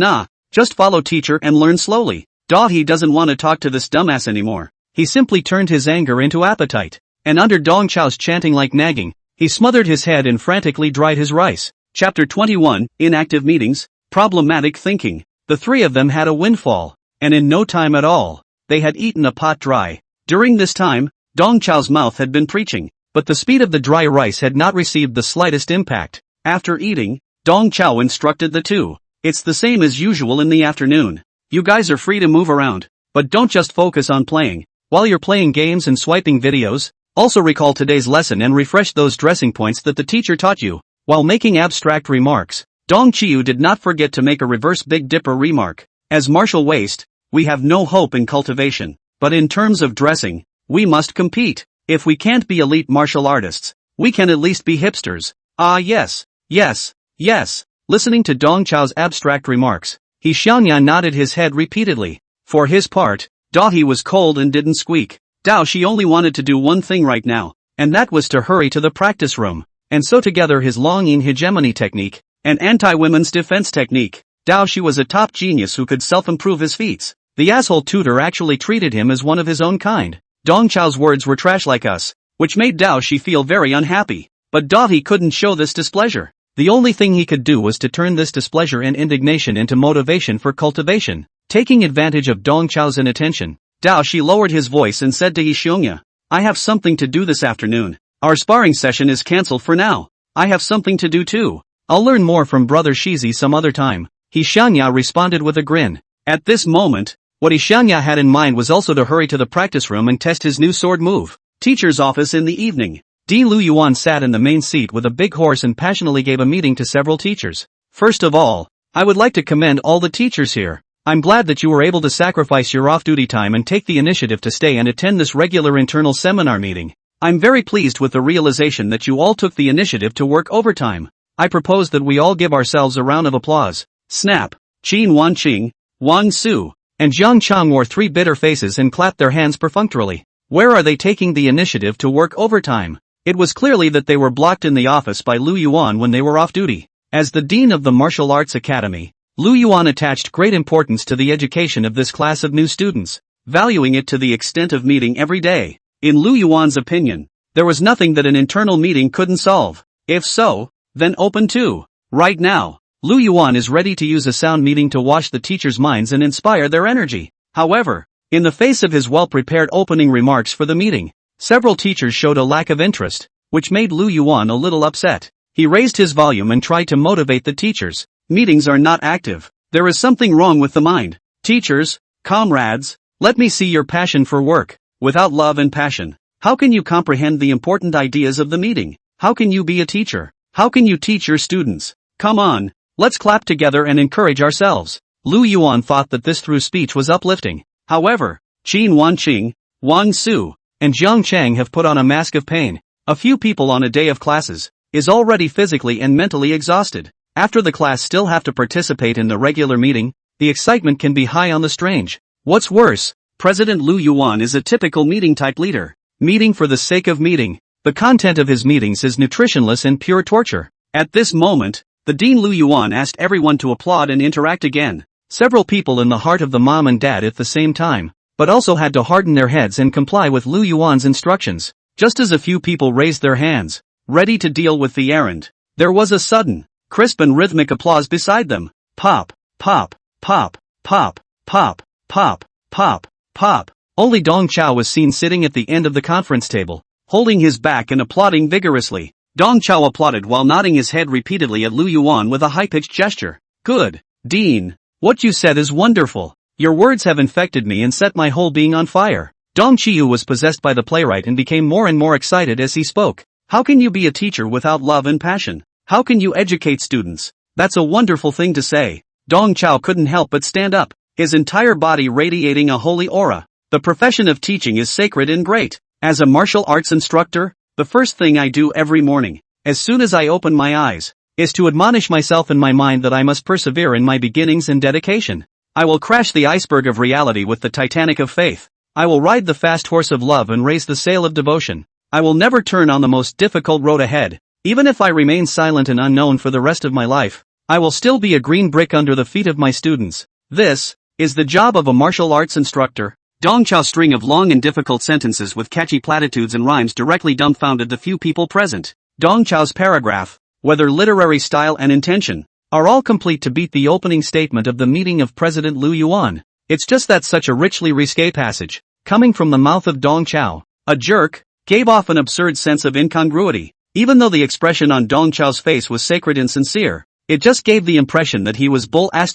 just follow teacher and learn slowly. Dahi doesn't want to talk to this dumbass anymore. He simply turned his anger into appetite, and under Dong Chao's chanting like nagging, he smothered his head and frantically dried his rice. Chapter 21, Inactive Meetings, Problematic Thinking. The 3 of them had a windfall, and in no time at all, they had eaten a pot dry. During this time, Dong Chao's mouth had been preaching. but the speed of the dry rice had not received the slightest impact. After eating, Dong Chao instructed the two. It's the same as usual in the afternoon. You guys are free to move around, but don't just focus on playing. While you're playing games and swiping videos, also recall today's lesson and refresh those dressing points that the teacher taught you. While making abstract remarks, Dong Chiu did not forget to make a reverse Big Dipper remark. As martial waste, we have no hope in cultivation, but in terms of dressing, we must compete. If we can't be elite martial artists, we can at least be hipsters. Ah yes, yes, yes. Listening to Dong Chao's abstract remarks, He Xiangyan nodded his head repeatedly. For his part, Dahi was cold and didn't squeak. She only wanted to do one thing right now, and that was to hurry to the practice room, and sew together his long-in hegemony technique, an anti-women's defense technique. She was a top genius who could self-improve his feats. The asshole tutor actually treated him as one of his own kind. Dong Chao's words were trash like us, which made Shi feel very unhappy. But Dahi couldn't show this displeasure. The only thing he could do was to turn this displeasure and indignation into motivation for cultivation. Taking advantage of Dong Chao's inattention, Shi lowered his voice and said to He Xiongya, I have something to do this afternoon. Our sparring session is cancelled for now. I have something to do too. I'll learn more from Brother Shizi some other time. He Xiangya responded with a grin. At this moment, what He Xiangya had in mind was also to hurry to the practice room and test his new sword move. Teacher's office in the evening. Di Lu Yuan sat in the main seat with a big horse and passionately gave a meeting to several teachers. First of all, I would like to commend all the teachers here. I'm glad that you were able to sacrifice your off-duty time and take the initiative to stay and attend this regular internal seminar meeting. I'm very pleased with the realization that you all took the initiative to work overtime. I propose that we all give ourselves a round of applause. Snap. Qin Wanqing, Wang Su, and Jiang Chang wore three bitter faces and clapped their hands perfunctorily. Where are they taking the initiative to work overtime? It was clearly that they were blocked in the office by Lu Yuan when they were off duty. As the dean of the Martial Arts Academy, Lu Yuan attached great importance to the education of this class of new students, valuing it to the extent of meeting every day. In Lu Yuan's opinion, there was nothing that an internal meeting couldn't solve. If so, then open to. Right now, Lu Yuan is ready to use a sound meeting to wash the teachers' minds and inspire their energy. However, in the face of his well-prepared opening remarks for the meeting, several teachers showed a lack of interest, which made Lu Yuan a little upset. He raised his volume and tried to motivate the teachers. Meetings are not active. There is something wrong with the mind. Teachers, comrades, let me see your passion for work. Without love and passion, how can you comprehend the important ideas of the meeting? How can you be a teacher? How can you teach your students? Come on, let's clap together and encourage ourselves. Lu Yuan thought that this through speech was uplifting. However, Qin Wanqing, Wang Su, and Jiang Chang have put on a mask of pain. A few people on a day of classes is already physically and mentally exhausted. After the class still have to participate in the regular meeting, the excitement can be high on the strange. What's worse, President Lu Yuan is a typical meeting type leader. Meeting for the sake of meeting. The content of his meetings is nutritionless and pure torture. At this moment, the Dean Lu Yuan asked everyone to applaud and interact again. Several people in the heart of the mom and dad at the same time, but also had to harden their heads and comply with Lu Yuan's instructions. Just as a few people raised their hands, ready to deal with the errand, there was a sudden, crisp and rhythmic applause beside them. Pop, pop, pop, pop, pop, pop, pop, pop. Only Dong Chao was seen sitting at the end of the conference table, holding his back and applauding vigorously. Dong Chao applauded while nodding his head repeatedly at Lu Yuan with a high-pitched gesture. Good, Dean. What you said is wonderful. Your words have infected me and set my whole being on fire. Dong Chiu was possessed by the playwright and became more and more excited as he spoke. How can you be a teacher without love and passion? How can you educate students? That's a wonderful thing to say. Dong Chao couldn't help but stand up, his entire body radiating a holy aura. The profession of teaching is sacred and great. As a martial arts instructor, the first thing I do every morning, as soon as I open my eyes, is to admonish myself in my mind that I must persevere in my beginnings and dedication. I will crash the iceberg of reality with the Titanic of faith. I will ride the fast horse of love and raise the sail of devotion. I will never turn on the most difficult road ahead. Even if I remain silent and unknown for the rest of my life, I will still be a green brick under the feet of my students. This is the job of a martial arts instructor. Dong Chao's string of long and difficult sentences with catchy platitudes and rhymes directly dumbfounded the few people present. Dong Chao's paragraph, whether literary style and intention, are all complete to beat the opening statement of the meeting of President Lu Yuan. It's just that such a richly risque passage, coming from the mouth of Dong Chao, a jerk, gave off an absurd sense of incongruity. Even though the expression on Dong Chao's face was sacred and sincere, it just gave the impression that he was bull *******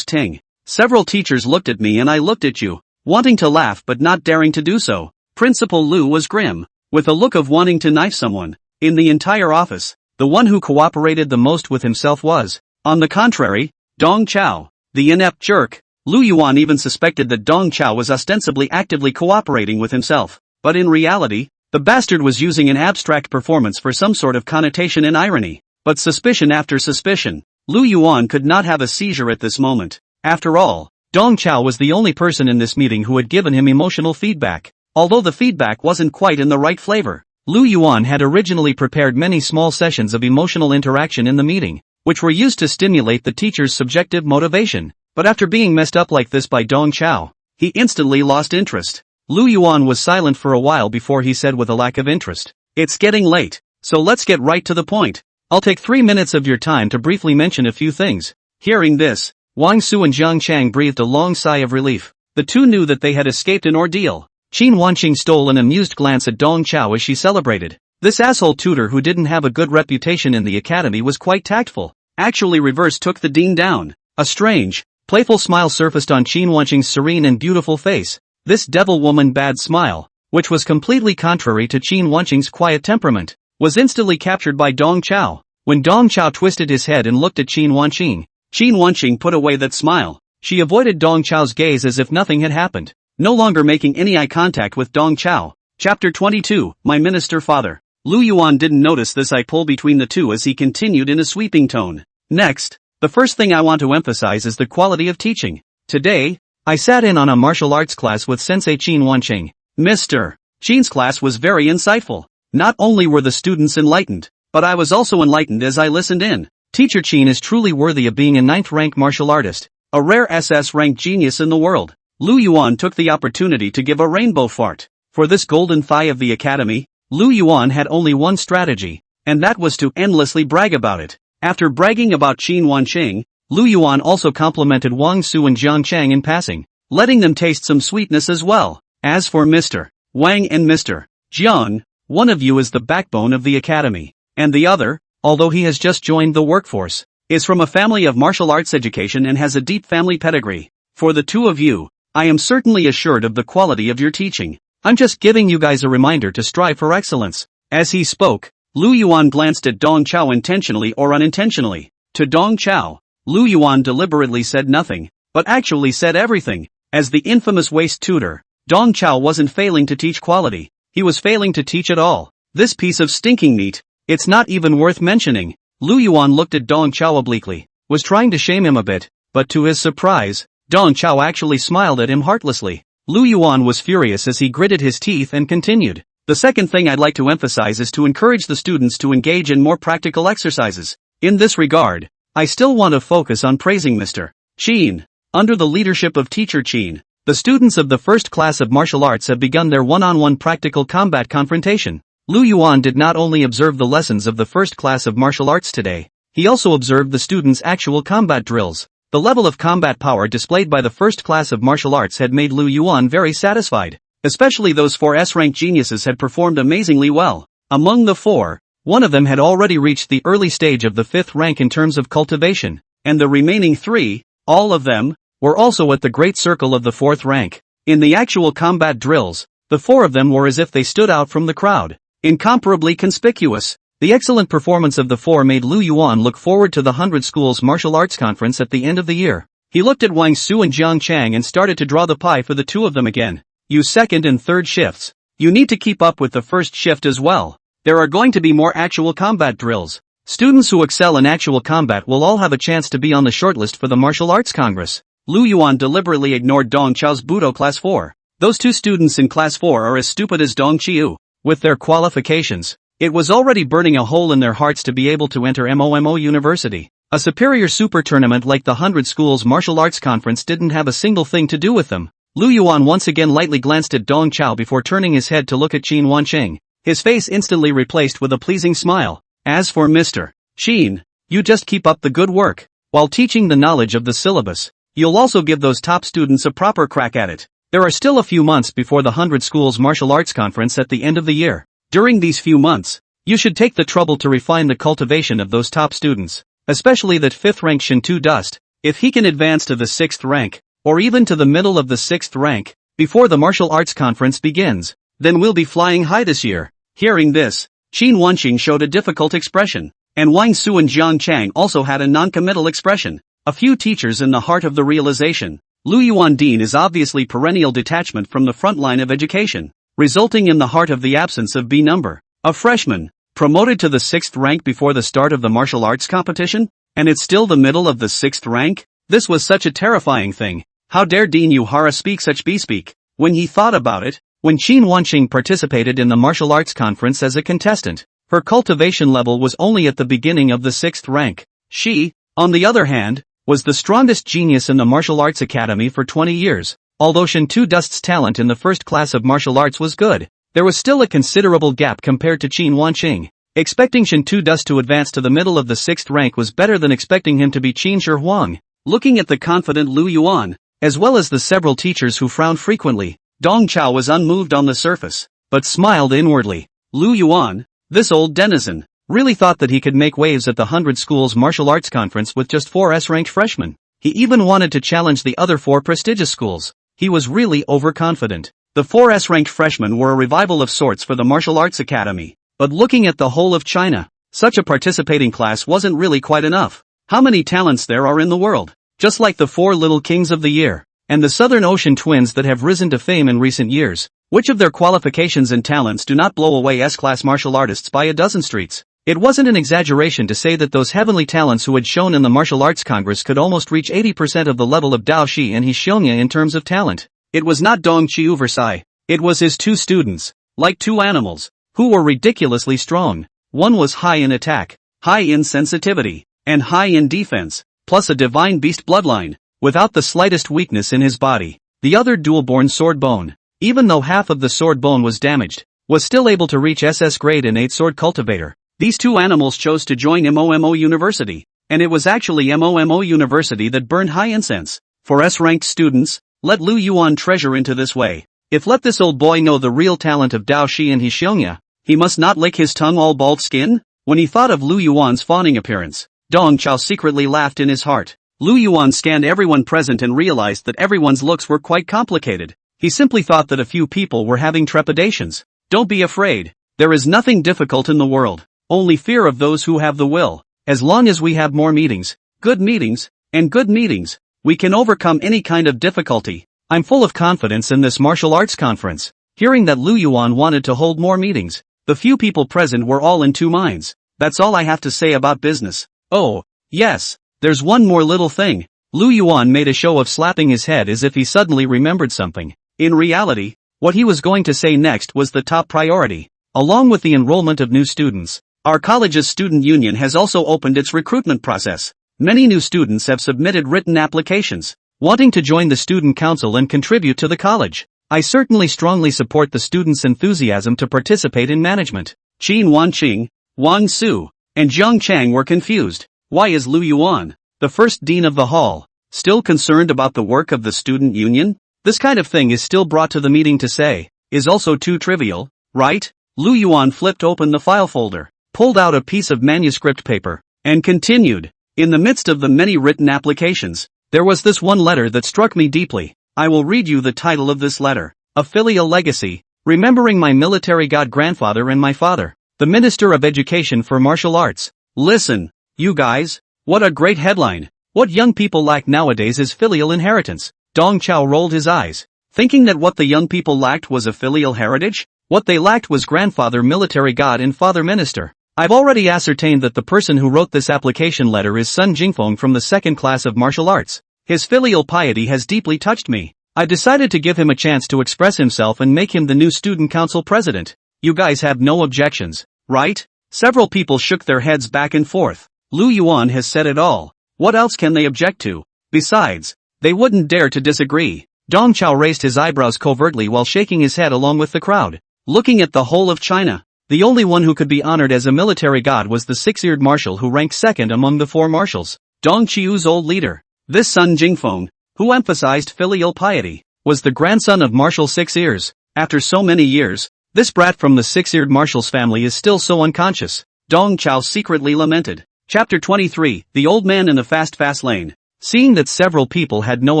ting. Several teachers looked at me and I looked at you, wanting to laugh but not daring to do so. Principal Lu was grim, with a look of wanting to knife someone. In the entire office, the one who cooperated the most with himself was, on the contrary, Dong Chao, the inept jerk. Lu Yuan even suspected that Dong Chao was ostensibly actively cooperating with himself, but in reality, the bastard was using an abstract performance for some sort of connotation and irony. But suspicion after suspicion, Lu Yuan could not have a seizure at this moment. After all, Dong Chao was the only person in this meeting who had given him emotional feedback. Although the feedback wasn't quite in the right flavor, Lu Yuan had originally prepared many small sessions of emotional interaction in the meeting, which were used to stimulate the teacher's subjective motivation. But after being messed up like this by Dong Chao, he instantly lost interest. Lu Yuan was silent for a while before he said with a lack of interest, "It's getting late, so let's get right to the point. I'll take 3 minutes of your time to briefly mention a few things." Hearing this, Wang Su and Jiang Chang breathed a long sigh of relief. The two knew that they had escaped an ordeal. Qin Wanqing stole an amused glance at Dong Chao as she celebrated. This asshole tutor who didn't have a good reputation in the academy was quite tactful. Actually reverse took the dean down. A strange, playful smile surfaced on Qin Wanqing's serene and beautiful face. This devil woman bad smile, which was completely contrary to Qin Wanqing's quiet temperament, was instantly captured by Dong Chao. When Dong Chao twisted his head and looked at Qin Wanqing put away that smile. She avoided Dong Chao's gaze as if nothing had happened, no longer making any eye contact with Dong Chao. Chapter 22, My Minister Father. Lu Yuan didn't notice this eye pull between the two as he continued in a sweeping tone. Next, the first thing I want to emphasize is the quality of teaching. Today, I sat in on a martial arts class with Sensei Qin Wanqing. Mr. Qin's class was very insightful. Not only were the students enlightened, but I was also enlightened as I listened in. Teacher Qin is truly worthy of being a 9th-rank martial artist, a rare SS-rank genius in the world. Lu Yuan took the opportunity to give a rainbow fart. For this golden thigh of the academy, Lu Yuan had only one strategy, and that was to endlessly brag about it. After bragging about Qin Wanqing, Lu Yuan also complimented Wang Su and Jiang Chang in passing, letting them taste some sweetness as well. As for Mr. Wang and Mr. Jiang, one of you is the backbone of the academy, and the other, although he has just joined the workforce, is from a family of martial arts education and has a deep family pedigree. For the two of you, I am certainly assured of the quality of your teaching. I'm just giving you guys a reminder to strive for excellence. As he spoke, Lu Yuan glanced at Dong Chao intentionally or unintentionally. To Dong Chao, Lu Yuan deliberately said nothing, but actually said everything. As the infamous waste tutor, Dong Chao wasn't failing to teach quality, he was failing to teach at all. This piece of stinking meat, it's not even worth mentioning. Lu Yuan looked at Dong Chao obliquely, was trying to shame him a bit, but to his surprise, Dong Chao actually smiled at him heartlessly. Lu Yuan was furious as he gritted his teeth and continued. The second thing I'd like to emphasize is to encourage the students to engage in more practical exercises. In this regard, I still want to focus on praising Mr. Qin. Under the leadership of Teacher Qin, the students of the first class of martial arts have begun their one-on-one practical combat confrontation. Lu Yuan did not only observe the lessons of the first class of martial arts today, he also observed the students' actual combat drills. The level of combat power displayed by the first class of martial arts had made Lu Yuan very satisfied. Especially those 4 S-rank geniuses had performed amazingly well. Among the 4, one of them had already reached the early stage of the 5th rank in terms of cultivation, and the remaining 3, all of them, were also at the great circle of the 4th rank. In the actual combat drills, the 4 of them were as if they stood out from the crowd, incomparably conspicuous. The excellent performance of the 4 made Lu Yuan look forward to the 100 Schools Martial Arts Conference at the end of the year. He looked at Wang Su and Jiang Chang and started to draw the pie for the 2 of them again. You second and third shifts. You need to keep up with the first shift as well. There are going to be more actual combat drills. Students who excel in actual combat will all have a chance to be on the shortlist for the Martial Arts Congress. Lu Yuan deliberately ignored Dong Chao's Budo Class 4. Those 2 students in Class 4 are as stupid as Dong Qiu. With their qualifications, it was already burning a hole in their hearts to be able to enter MOMO University. A superior super tournament like the 100 Schools Martial Arts Conference didn't have a single thing to do with them. Lu Yuan once again lightly glanced at Dong Chao before turning his head to look at Qin Wanqing. His face instantly replaced with a pleasing smile. As for Mr. Qin, you just keep up the good work. While teaching the knowledge of the syllabus, you'll also give those top students a proper crack at it. There are still a few months before the 100 Schools Martial Arts Conference at the end of the year. During these few months, you should take the trouble to refine the cultivation of those top students, especially that 5th rank Shintu Dust. If he can advance to the 6th rank, or even to the middle of the 6th rank, before the martial arts conference begins, then we'll be flying high this year. Hearing this, Qin Wanqing showed a difficult expression, and Wang Su and Jiang Chang also had a non-committal expression. A few teachers in the heart of the realization. Lu Yuan Dean is obviously perennial detachment from the front line of education, resulting in the heart of the absence of B number. A freshman, promoted to the 6th rank before the start of the martial arts competition? And it's still the middle of the 6th rank? This was such a terrifying thing. How dare Dean Yuhara speak such bespeak? When he thought about it, when Qin Wanqing participated in the martial arts conference as a contestant, her cultivation level was only at the beginning of the 6th rank. She, on the other hand, was the strongest genius in the martial arts academy for 20 years. Although Shintu Dust's talent in the first class of martial arts was good, there was still a considerable gap compared to Qin Wanqing. Expecting Shintu Dust to advance to the middle of the 6th rank was better than expecting him to be Qin Shi Huang. Looking at the confident Lu Yuan, as well as the several teachers who frowned frequently, Dong Chao was unmoved on the surface, but smiled inwardly. Lu Yuan, this old denizen, really thought that he could make waves at the 100 Schools Martial Arts Conference with just 4 S-ranked freshmen. He even wanted to challenge the other 4 prestigious schools. He was really overconfident. The 4 S-ranked freshmen were a revival of sorts for the Martial Arts Academy. But looking at the whole of China, such a participating class wasn't really quite enough. How many talents there are in the world? Just like the 4 little kings of the year, and the Southern Ocean twins that have risen to fame in recent years, which of their qualifications and talents do not blow away S-class martial artists by a dozen streets? It wasn't an exaggeration to say that those heavenly talents who had shown in the Martial Arts Congress could almost reach 80% of the level of Dao Shi and Hixionia in terms of talent. It was not Dong Qiu Versailles. It was his 2 students, like 2 animals, who were ridiculously strong. One was high in attack, high in sensitivity, and high in defense, plus a divine beast bloodline, without the slightest weakness in his body. The other dual-born sword bone, even though half of the sword bone was damaged, was still able to reach SS grade innate sword cultivator. These 2 animals chose to join MOMO University, and it was actually MOMO University that burned high incense. For S-ranked students, let Lu Yuan treasure into this way. If let this old boy know the real talent of Dao Shi and Hixionia, he must not lick his tongue all bald skin? When he thought of Lu Yuan's fawning appearance, Dong Chao secretly laughed in his heart. Lu Yuan scanned everyone present and realized that everyone's looks were quite complicated. He simply thought that a few people were having trepidations. Don't be afraid. There is nothing difficult in the world. Only fear of those who have the will. As long as we have more meetings, and good meetings, we can overcome any kind of difficulty. I'm full of confidence in this martial arts conference. Hearing that Lu Yuan wanted to hold more meetings, the few people present were all in 2 minds. That's all I have to say about business. Oh, yes, there's one more little thing. Lu Yuan made a show of slapping his head as if he suddenly remembered something. In reality, what he was going to say next was the top priority. Along with the enrollment of new students, our college's student union has also opened its recruitment process. Many new students have submitted written applications, wanting to join the student council and contribute to the college. I certainly strongly support the students' enthusiasm to participate in management. Qin Wanqing, Wang Su, and Jiang Chang were confused. Why is Lu Yuan, the first dean of the hall, still concerned about the work of the student union? This kind of thing is still brought to the meeting to say, is also too trivial, right? Lu Yuan flipped open the file folder, pulled out a piece of manuscript paper, and continued. In the midst of the many written applications, there was this one letter that struck me deeply. I will read you the title of this letter. A filial legacy, remembering my military god grandfather and my father, the Minister of Education for Martial Arts. Listen, you guys, what a great headline. What young people lack nowadays is filial inheritance. Dong Chao rolled his eyes, thinking that what the young people lacked was a filial heritage. What they lacked was grandfather military god and father minister. I've already ascertained that the person who wrote this application letter is Sun Jingfeng from the 2nd class of martial arts. His filial piety has deeply touched me. I decided to give him a chance to express himself and make him the new student council president. You guys have no objections, right? Several people shook their heads back and forth. Lu Yuan has said it all. What else can they object to? Besides, they wouldn't dare to disagree. Dong Chao raised his eyebrows covertly while shaking his head along with the crowd. Looking at the whole of China, the only one who could be honored as a military god was the 6-eared marshal who ranked 2nd among the 4 marshals, Dong Qiu's old leader. This Sun Jingfeng, who emphasized filial piety, was the grandson of Marshal Six Ears. After so many years, this brat from the six-eared Marshal's family is still so unconscious, Dong Chao secretly lamented. Chapter 23, The Old Man in the Fast Lane. Seeing that several people had no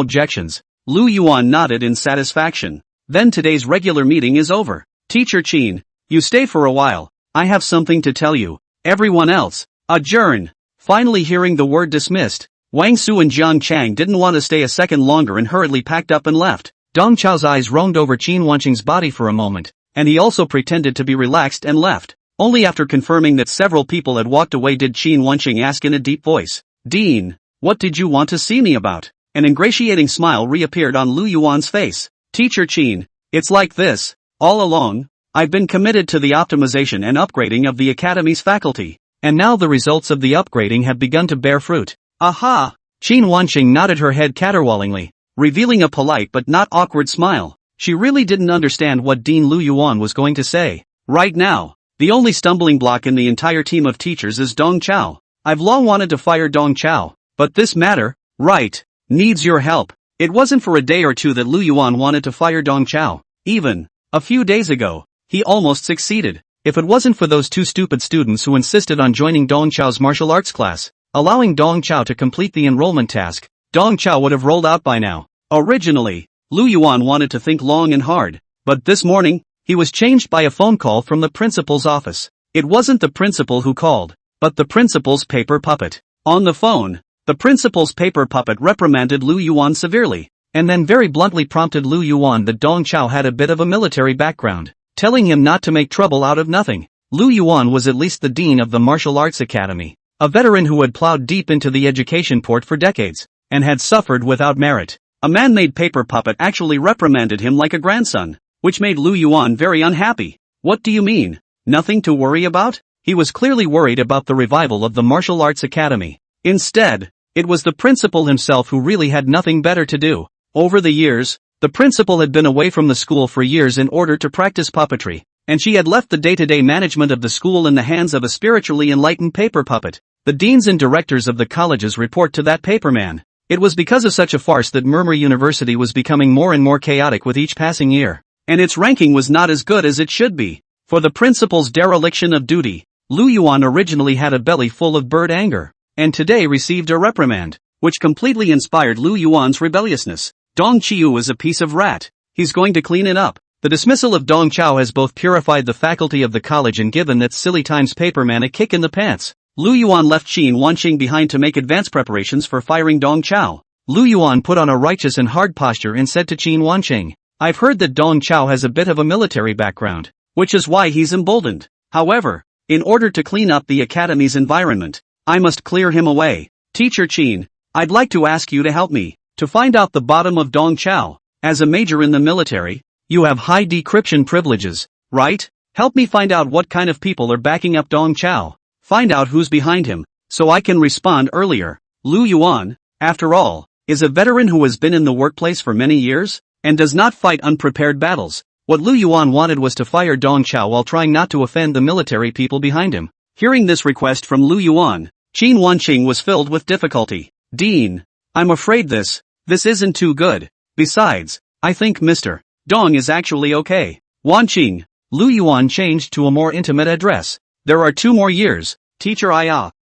objections, Lu Yuan nodded in satisfaction. Then today's regular meeting is over. Teacher Qin, you stay for a while. I have something to tell you. Everyone else, adjourn. Finally hearing the word dismissed, Wang Su and Jiang Chang didn't want to stay a second longer and hurriedly packed up and left. Dong Chao's eyes roamed over Qin Wanqing's body for a moment, and he also pretended to be relaxed and left. Only after confirming that several people had walked away did Qin Wanqing ask in a deep voice, Dean, what did you want to see me about? An ingratiating smile reappeared on Lu Yuan's face. Teacher Qin, it's like this. All along, I've been committed to the optimization and upgrading of the Academy's faculty, and now the results of the upgrading have begun to bear fruit. Aha! Qin Wanqing nodded her head caterwaulingly, revealing a polite but not awkward smile. She really didn't understand what Dean Lu Yuan was going to say. Right now, the only stumbling block in the entire team of teachers is Dong Chao. I've long wanted to fire Dong Chao, but this matter, right, needs your help. It wasn't for a day or two that Lu Yuan wanted to fire Dong Chao. Even a few days ago, he almost succeeded. If it wasn't for those two stupid students who insisted on joining Dong Chao's martial arts class, allowing Dong Chao to complete the enrollment task, Dong Chao would have rolled out by now. Originally, Lu Yuan wanted to think long and hard, but this morning, he was changed by a phone call from the principal's office. It wasn't the principal who called, but the principal's paper puppet. On the phone, the principal's paper puppet reprimanded Lu Yuan severely, and then very bluntly prompted Lu Yuan that Dong Chao had a bit of a military background, telling him not to make trouble out of nothing. Lu Yuan was at least the dean of the Martial Arts Academy, a veteran who had plowed deep into the education port for decades, and had suffered without merit. A man-made paper puppet actually reprimanded him like a grandson, which made Lu Yuan very unhappy. What do you mean? Nothing to worry about? He was clearly worried about the revival of the Martial Arts Academy. Instead, it was the principal himself who really had nothing better to do. Over the years, the principal had been away from the school for years in order to practice puppetry, and she had left the day-to-day management of the school in the hands of a spiritually enlightened paper puppet. The deans and directors of the colleges report to that paperman. It was because of such a farce that Murmur University was becoming more and more chaotic with each passing year, and its ranking was not as good as it should be. For the principal's dereliction of duty, Lu Yuan originally had a belly full of bird anger, and today received a reprimand, which completely inspired Lu Yuan's rebelliousness. Dong Qiu is a piece of rat. He's going to clean it up. The dismissal of Dong Chao has both purified the faculty of the college and given that silly times paperman a kick in the pants. Lu Yuan left Qin Wanqing behind to make advance preparations for firing Dong Chao. Lu Yuan put on a righteous and hard posture and said to Qin Wanqing, I've heard that Dong Chao has a bit of a military background, which is why he's emboldened. However, in order to clean up the academy's environment, I must clear him away. Teacher Qin, I'd like to ask you to help me to find out the bottom of Dong Chao. As a major in the military, you have high decryption privileges, right? Help me find out what kind of people are backing up Dong Chao. Find out who's behind him, so I can respond earlier. Lu Yuan, after all, is a veteran who has been in the workplace for many years, and does not fight unprepared battles. What Lu Yuan wanted was to fire Dong Chao while trying not to offend the military people behind him. Hearing this request from Lu Yuan, Qin Wanqing was filled with difficulty. Dean, I'm afraid this isn't too good. Besides, I think Mr. Dong is actually okay. Wanqing, Lu Yuan changed to a more intimate address. There are 2 more years. Teacher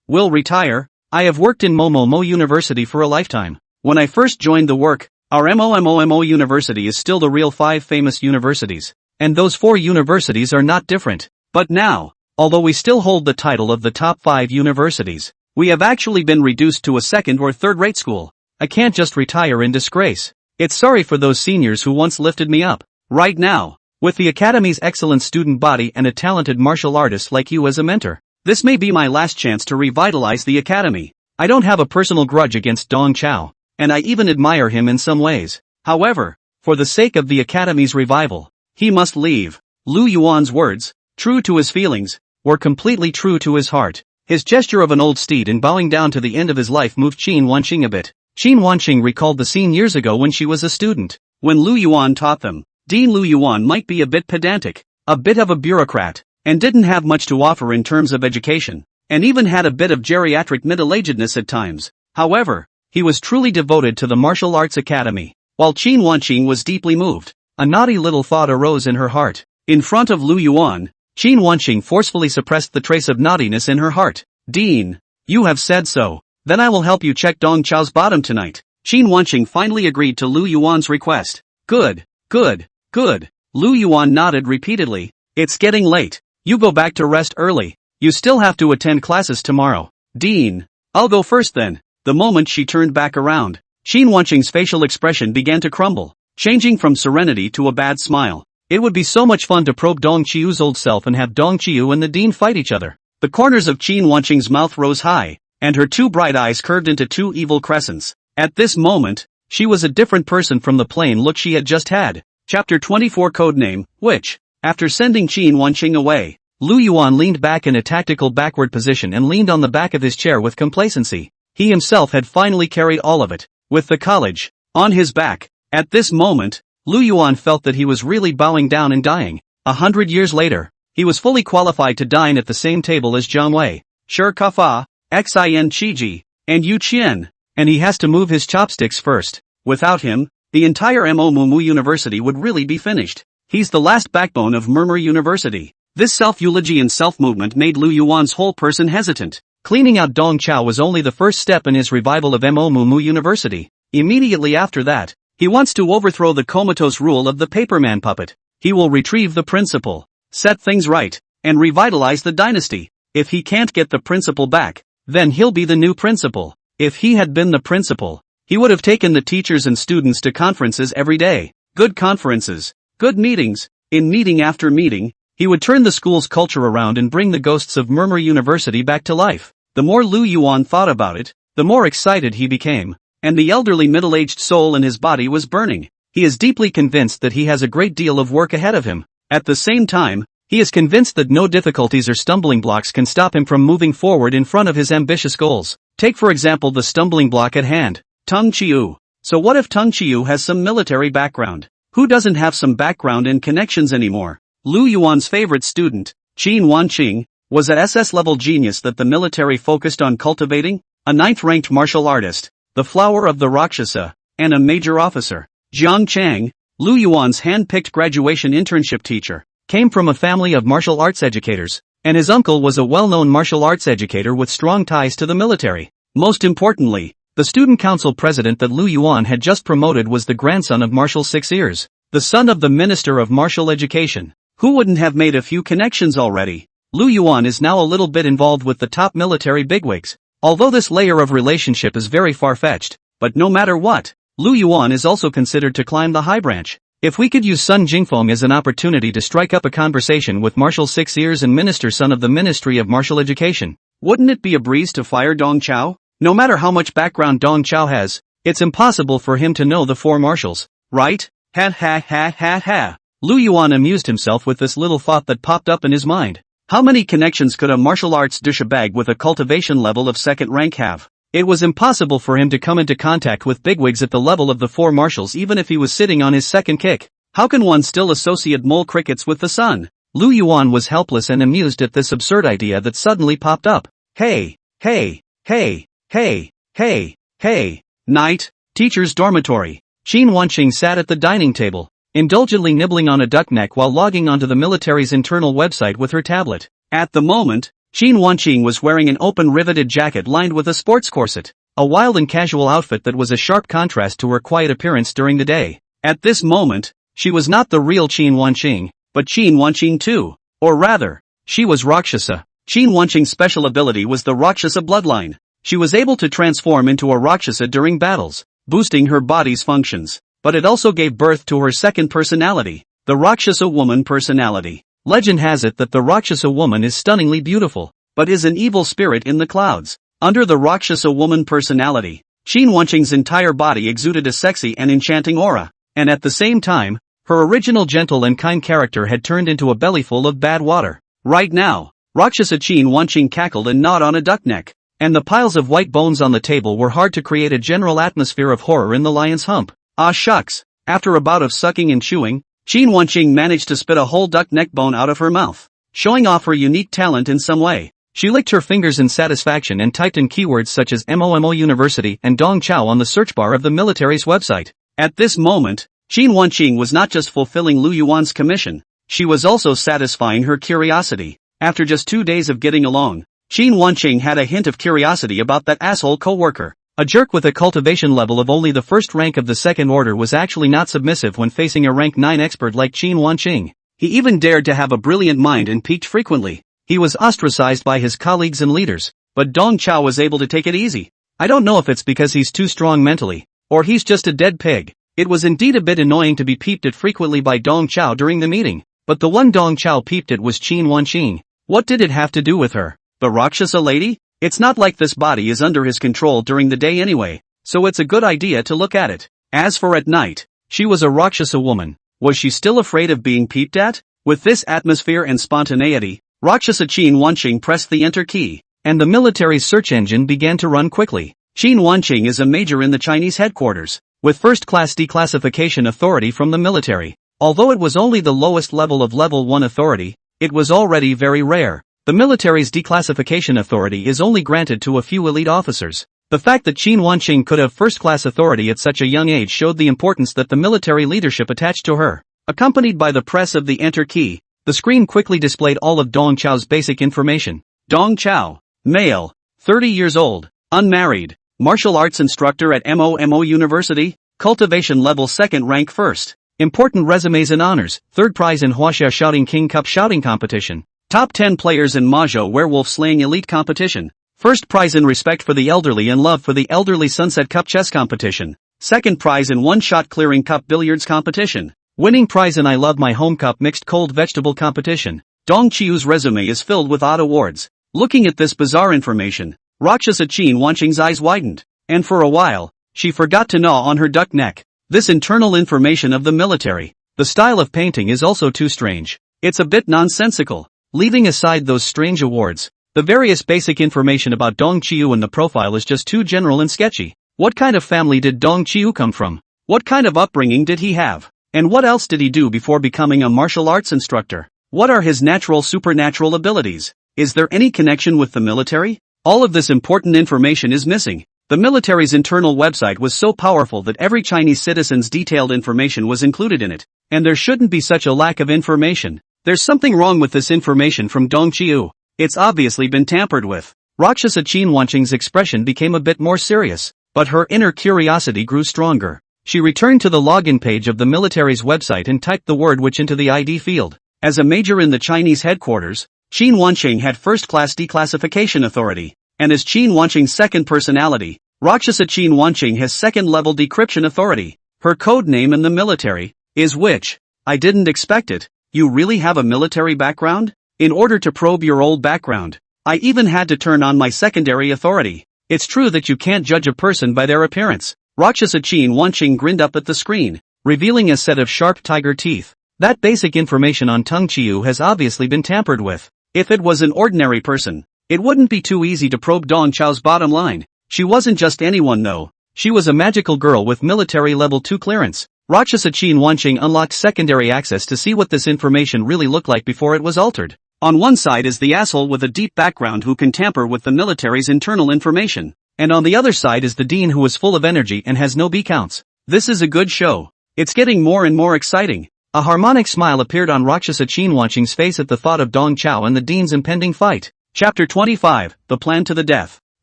will retire. I have worked in Momo University for a lifetime. When I first joined the work, our MOMO University is still the real 5 famous universities. And those 4 universities are not different. But now, although we still hold the title of the top 5 universities, we have actually been reduced to a 2nd or 3rd-rate school. I can't just retire in disgrace. It's sorry for those seniors who once lifted me up. Right now, with the Academy's excellent student body and a talented martial artist like you as a mentor, this may be my last chance to revitalize the Academy. I don't have a personal grudge against Dong Chao, and I even admire him in some ways. However, for the sake of the Academy's revival, he must leave. Lu Yuan's words, true to his feelings, were completely true to his heart. His gesture of an old steed in bowing down to the end of his life moved Qin Wanqing a bit. Qin Wanqing recalled the scene years ago when she was a student. When Lu Yuan taught them, Dean Lu Yuan might be a bit pedantic, a bit of a bureaucrat, and didn't have much to offer in terms of education, and even had a bit of geriatric middle-agedness at times. However, he was truly devoted to the Martial Arts Academy. while Qin Wanqing was deeply moved. A naughty little thought arose in her heart. In front of Lu Yuan, Qin Wanqing forcefully suppressed the trace of naughtiness in her heart. Dean, you have said so. Then I will help you check Dong Chao's bottom tonight. Qin Wanqing finally agreed to Lu Yuan's request. Good, good, good. Lu Yuan nodded repeatedly. It's getting late. You go back to rest early. You still have to attend classes tomorrow. Dean, I'll go first then. The moment she turned back around, Qin Wanqing's facial expression began to crumble, changing from serenity to a bad smile. It would be so much fun to probe Dong Qiu's old self and have Dong Qiu and the Dean fight each other. The corners of Qin Wanqing's mouth rose high, and her two bright eyes curved into two evil crescents. At this moment, she was a different person from the plain look she had just had. Chapter 24 Codename, Witch. After sending Qin Wanqing away, Lu Yuan leaned back in a tactical backward position and leaned on the back of his chair with complacency. He himself had finally carried all of it, with the college on his back. At this moment, Lu Yuan felt that he was really bowing down and dying. 100 years later, he was fully qualified to dine at the same table as Jiang Wei, Shi Kafa, Xin Qiji, and Yu Qian, and he has to move his chopsticks first. Without him, the entire Mo Mumu University would really be finished. He's the last backbone of Murmur University. This self-eulogy and self-movement made Lu Yuan's whole person hesitant. Cleaning out Dong Chao was only the first step in his revival of Mo Mumu University. Immediately after that, he wants to overthrow the comatose rule of the paperman puppet. He will retrieve the principal, set things right, and revitalize the dynasty. If he can't get the principal back, then he'll be the new principal. If he had been the principal, he would have taken the teachers and students to conferences every day. Good conferences, good meetings. In meeting after meeting, he would turn the school's culture around and bring the ghosts of Murmur University back to life. The more Lu Yuan thought about it, the more excited he became, and the elderly middle-aged soul in his body was burning. He is deeply convinced that he has a great deal of work ahead of him. At the same time, he is convinced that no difficulties or stumbling blocks can stop him from moving forward in front of his ambitious goals. Take for example the stumbling block at hand, Teng Qiu. So what if Teng Qiu has some military background? Who doesn't have some background and connections anymore? Lu Yuan's favorite student, Qin Wanqing, was a SS-level genius that the military focused on cultivating, a 9th-ranked martial artist, the flower of the Rakshasa, and a major officer. Jiang Chang, Lu Yuan's hand-picked graduation internship teacher, came from a family of martial arts educators, and his uncle was a well-known martial arts educator with strong ties to the military. Most importantly, the student council president that Lu Yuan had just promoted was the grandson of Marshal Six Ears, the son of the Minister of Martial Education. Who wouldn't have made a few connections already? Lu Yuan is now a little bit involved with the top military bigwigs. Although this layer of relationship is very far-fetched, but no matter what, Lu Yuan is also considered to climb the high branch. If we could use Sun Jingfeng as an opportunity to strike up a conversation with Marshal Six Ears and Minister Son of the Ministry of Martial Education, wouldn't it be a breeze to fire Dong Chao? No matter how much background Dong Chao has, it's impossible for him to know the four marshals, right? Ha ha ha ha ha. Lu Yuan amused himself with this little thought that popped up in his mind. How many connections could a martial arts douchebag with a cultivation level of second rank have? It was impossible for him to come into contact with bigwigs at the level of the four marshals even if he was sitting on his second kick. How can one still associate mole crickets with the sun? Lu Yuan was helpless and amused at this absurd idea that suddenly popped up. Hey, hey, hey, hey, hey, hey. Night, teacher's dormitory. Qin Wanqing sat at the dining table, indulgently nibbling on a duck neck while logging onto the military's internal website with her tablet. At the moment, Qin Wanqing was wearing an open riveted jacket lined with a sports corset, a wild and casual outfit that was a sharp contrast to her quiet appearance during the day. At this moment, she was not the real Qin Wanqing, but Qin Wanqing too. Or rather, she was Rakshasa. Qin Wanqing's special ability was the Rakshasa bloodline. She was able to transform into a Rakshasa during battles, boosting her body's functions. But it also gave birth to her second personality, the Rakshasa woman personality. Legend has it that the Rakshasa woman is stunningly beautiful, but is an evil spirit in the clouds. Under the Rakshasa woman personality, Qin Wanqing's entire body exuded a sexy and enchanting aura, and at the same time, her original gentle and kind character had turned into a bellyful of bad water. Right now, Rakshasa Qin Wanqing cackled and gnawed on a duck neck, and the piles of white bones on the table were hard to create a general atmosphere of horror in the lion's hump. Ah shucks, after a bout of sucking and chewing, Qin Wanqing managed to spit a whole duck neck bone out of her mouth. Showing off her unique talent in some way, she licked her fingers in satisfaction and typed in keywords such as MOMO University and Dong Chao on the search bar of the military's website. At this moment, Qin Wanqing was not just fulfilling Lu Yuan's commission, she was also satisfying her curiosity. After just 2 days of getting along, Qin Wanqing had a hint of curiosity about that asshole co-worker. A jerk with a cultivation level of only the first rank of the second order was actually not submissive when facing a rank 9 expert like Qin Wanqing. He even dared to have a brilliant mind and peaked frequently. He was ostracized by his colleagues and leaders, but Dong Chao was able to take it easy. I don't know if it's because he's too strong mentally, or he's just a dead pig. It was indeed a bit annoying to be peeped at frequently by Dong Chao during the meeting, but the one Dong Chao peeped at was Qin Wanqing. What did it have to do with her? The Rakshasa lady? It's not like this body is under his control during the day anyway, so it's a good idea to look at it. As for at night, she was a Rakshasa woman. Was she still afraid of being peeped at? With this atmosphere and spontaneity, Rakshasa Qin Wanqing pressed the enter key, and the military's search engine began to run quickly. Qin Wanqing is a major in the Chinese headquarters, with first-class declassification authority from the military. Although it was only the lowest level of level 1 authority, it was already very rare. The military's declassification authority is only granted to a few elite officers. The fact that Qin Wanqing could have first-class authority at such a young age showed the importance that the military leadership attached to her. Accompanied by the press of the enter key, the screen quickly displayed all of Dong Chao's basic information. Dong Chao, male, 30 years old, unmarried, martial arts instructor at MOMO University, cultivation level 2nd rank 1st. Important resumes and honors, 3rd prize in Huaxia Shouting King Cup shouting competition. Top 10 players in Mahjong werewolf slaying elite competition. 1st prize in respect for the elderly and love for the elderly Sunset Cup chess competition. 2nd prize in one-shot clearing cup billiards competition. Winning prize in I Love My Home Cup mixed cold vegetable competition. Dong Qiu's resume is filled with odd awards. Looking at this bizarre information, Rakshasa Qin Wanqing's eyes widened, and for a while, she forgot to gnaw on her duck neck. This internal information of the military. The style of painting is also too strange. It's a bit nonsensical. Leaving aside those strange awards, the various basic information about Dong Qiu in the profile is just too general and sketchy. What kind of family did Dong Qiu come from? What kind of upbringing did he have? And what else did he do before becoming a martial arts instructor? What are his supernatural abilities? Is there any connection with the military? All of this important information is missing. The military's internal website was so powerful that every Chinese citizen's detailed information was included in it, and there shouldn't be such a lack of information. There's something wrong with this information from Dong Qiu. It's obviously been tampered with. Rakshasa Qin Wanqing's expression became a bit more serious, but her inner curiosity grew stronger. She returned to the login page of the military's website and typed the word which into the ID field. As a major in the Chinese headquarters, Qin Wanqing had first-class declassification authority, and as Qin Wanqing's second personality, Rakshasa Qin Wanqing has second-level decryption authority. Her code name in the military is Witch. I didn't expect it. You really have a military background? In order to probe your old background, I even had to turn on my secondary authority. It's true that you can't judge a person by their appearance. Rakshasa Qin Wanqing grinned up at the screen, revealing a set of sharp tiger teeth. That basic information on Dong Qiu has obviously been tampered with. If it was an ordinary person, it wouldn't be too easy to probe Dong Chao's bottom line. She wasn't just anyone though. She was a magical girl with military level 2 clearance. Rakshasa Qin Wanqing unlocked secondary access to see what this information really looked like before it was altered. On one side is the asshole with a deep background who can tamper with the military's internal information, and on the other side is the dean who is full of energy and has no B counts. This is a good show. It's getting more and more exciting. A harmonic smile appeared on Rakshasa Qin Wanqing's face at the thought of Dong Chao and the dean's impending fight. Chapter 25, The Plan to the Death.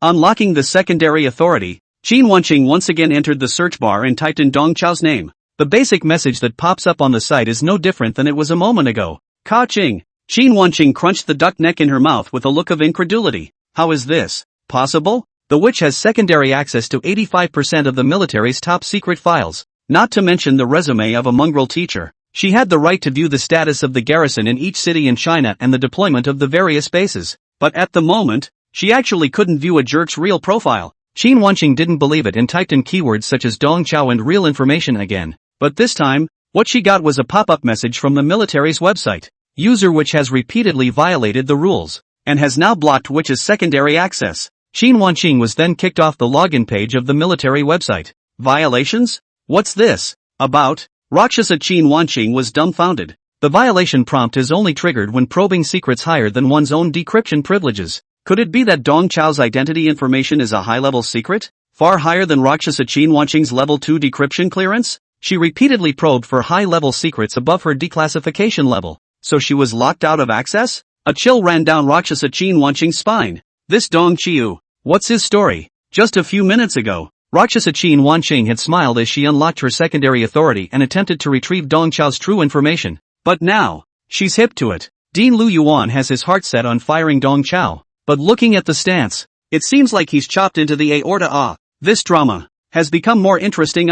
Unlocking the secondary authority, Qin Wanqing once again entered the search bar and typed in Dong Chao's name. The basic message that pops up on the site is no different than it was a moment ago. Ka-ching. Qin Wanqing crunched the duck neck in her mouth with a look of incredulity. How is this possible? The witch has secondary access to 85% of the military's top secret files, not to mention the resume of a mongrel teacher. She had the right to view the status of the garrison in each city in China and the deployment of the various bases. But at the moment, she actually couldn't view a jerk's real profile. Qin Wanqing didn't believe it and typed in keywords such as Dong Chao and real information again. But this time, what she got was a pop-up message from the military's website. User which has repeatedly violated the rules, and has now blocked witch's secondary access. Qin Wanqing was then kicked off the login page of the military website. Violations? What's this about? Rakshasa Qin Wanqing was dumbfounded. The violation prompt is only triggered when probing secrets higher than one's own decryption privileges. Could it be that Dong Chao's identity information is a high-level secret? Far higher than Rakshasa Qinhuanqing's level 2 decryption clearance? She repeatedly probed for high-level secrets above her declassification level. So she was locked out of access? A chill ran down Rakshasa Qinhuanqing's spine. This Dong Qiu. What's his story? Just a few minutes ago, Rakshasa Qinhuanqing had smiled as she unlocked her secondary authority and attempted to retrieve Dong Qiao's true information. But now, she's hip to it. Dean Lu Yuan has his heart set on firing Dong Qiao. But looking at the stance, it seems like he's chopped into the aorta. This drama has become more interesting.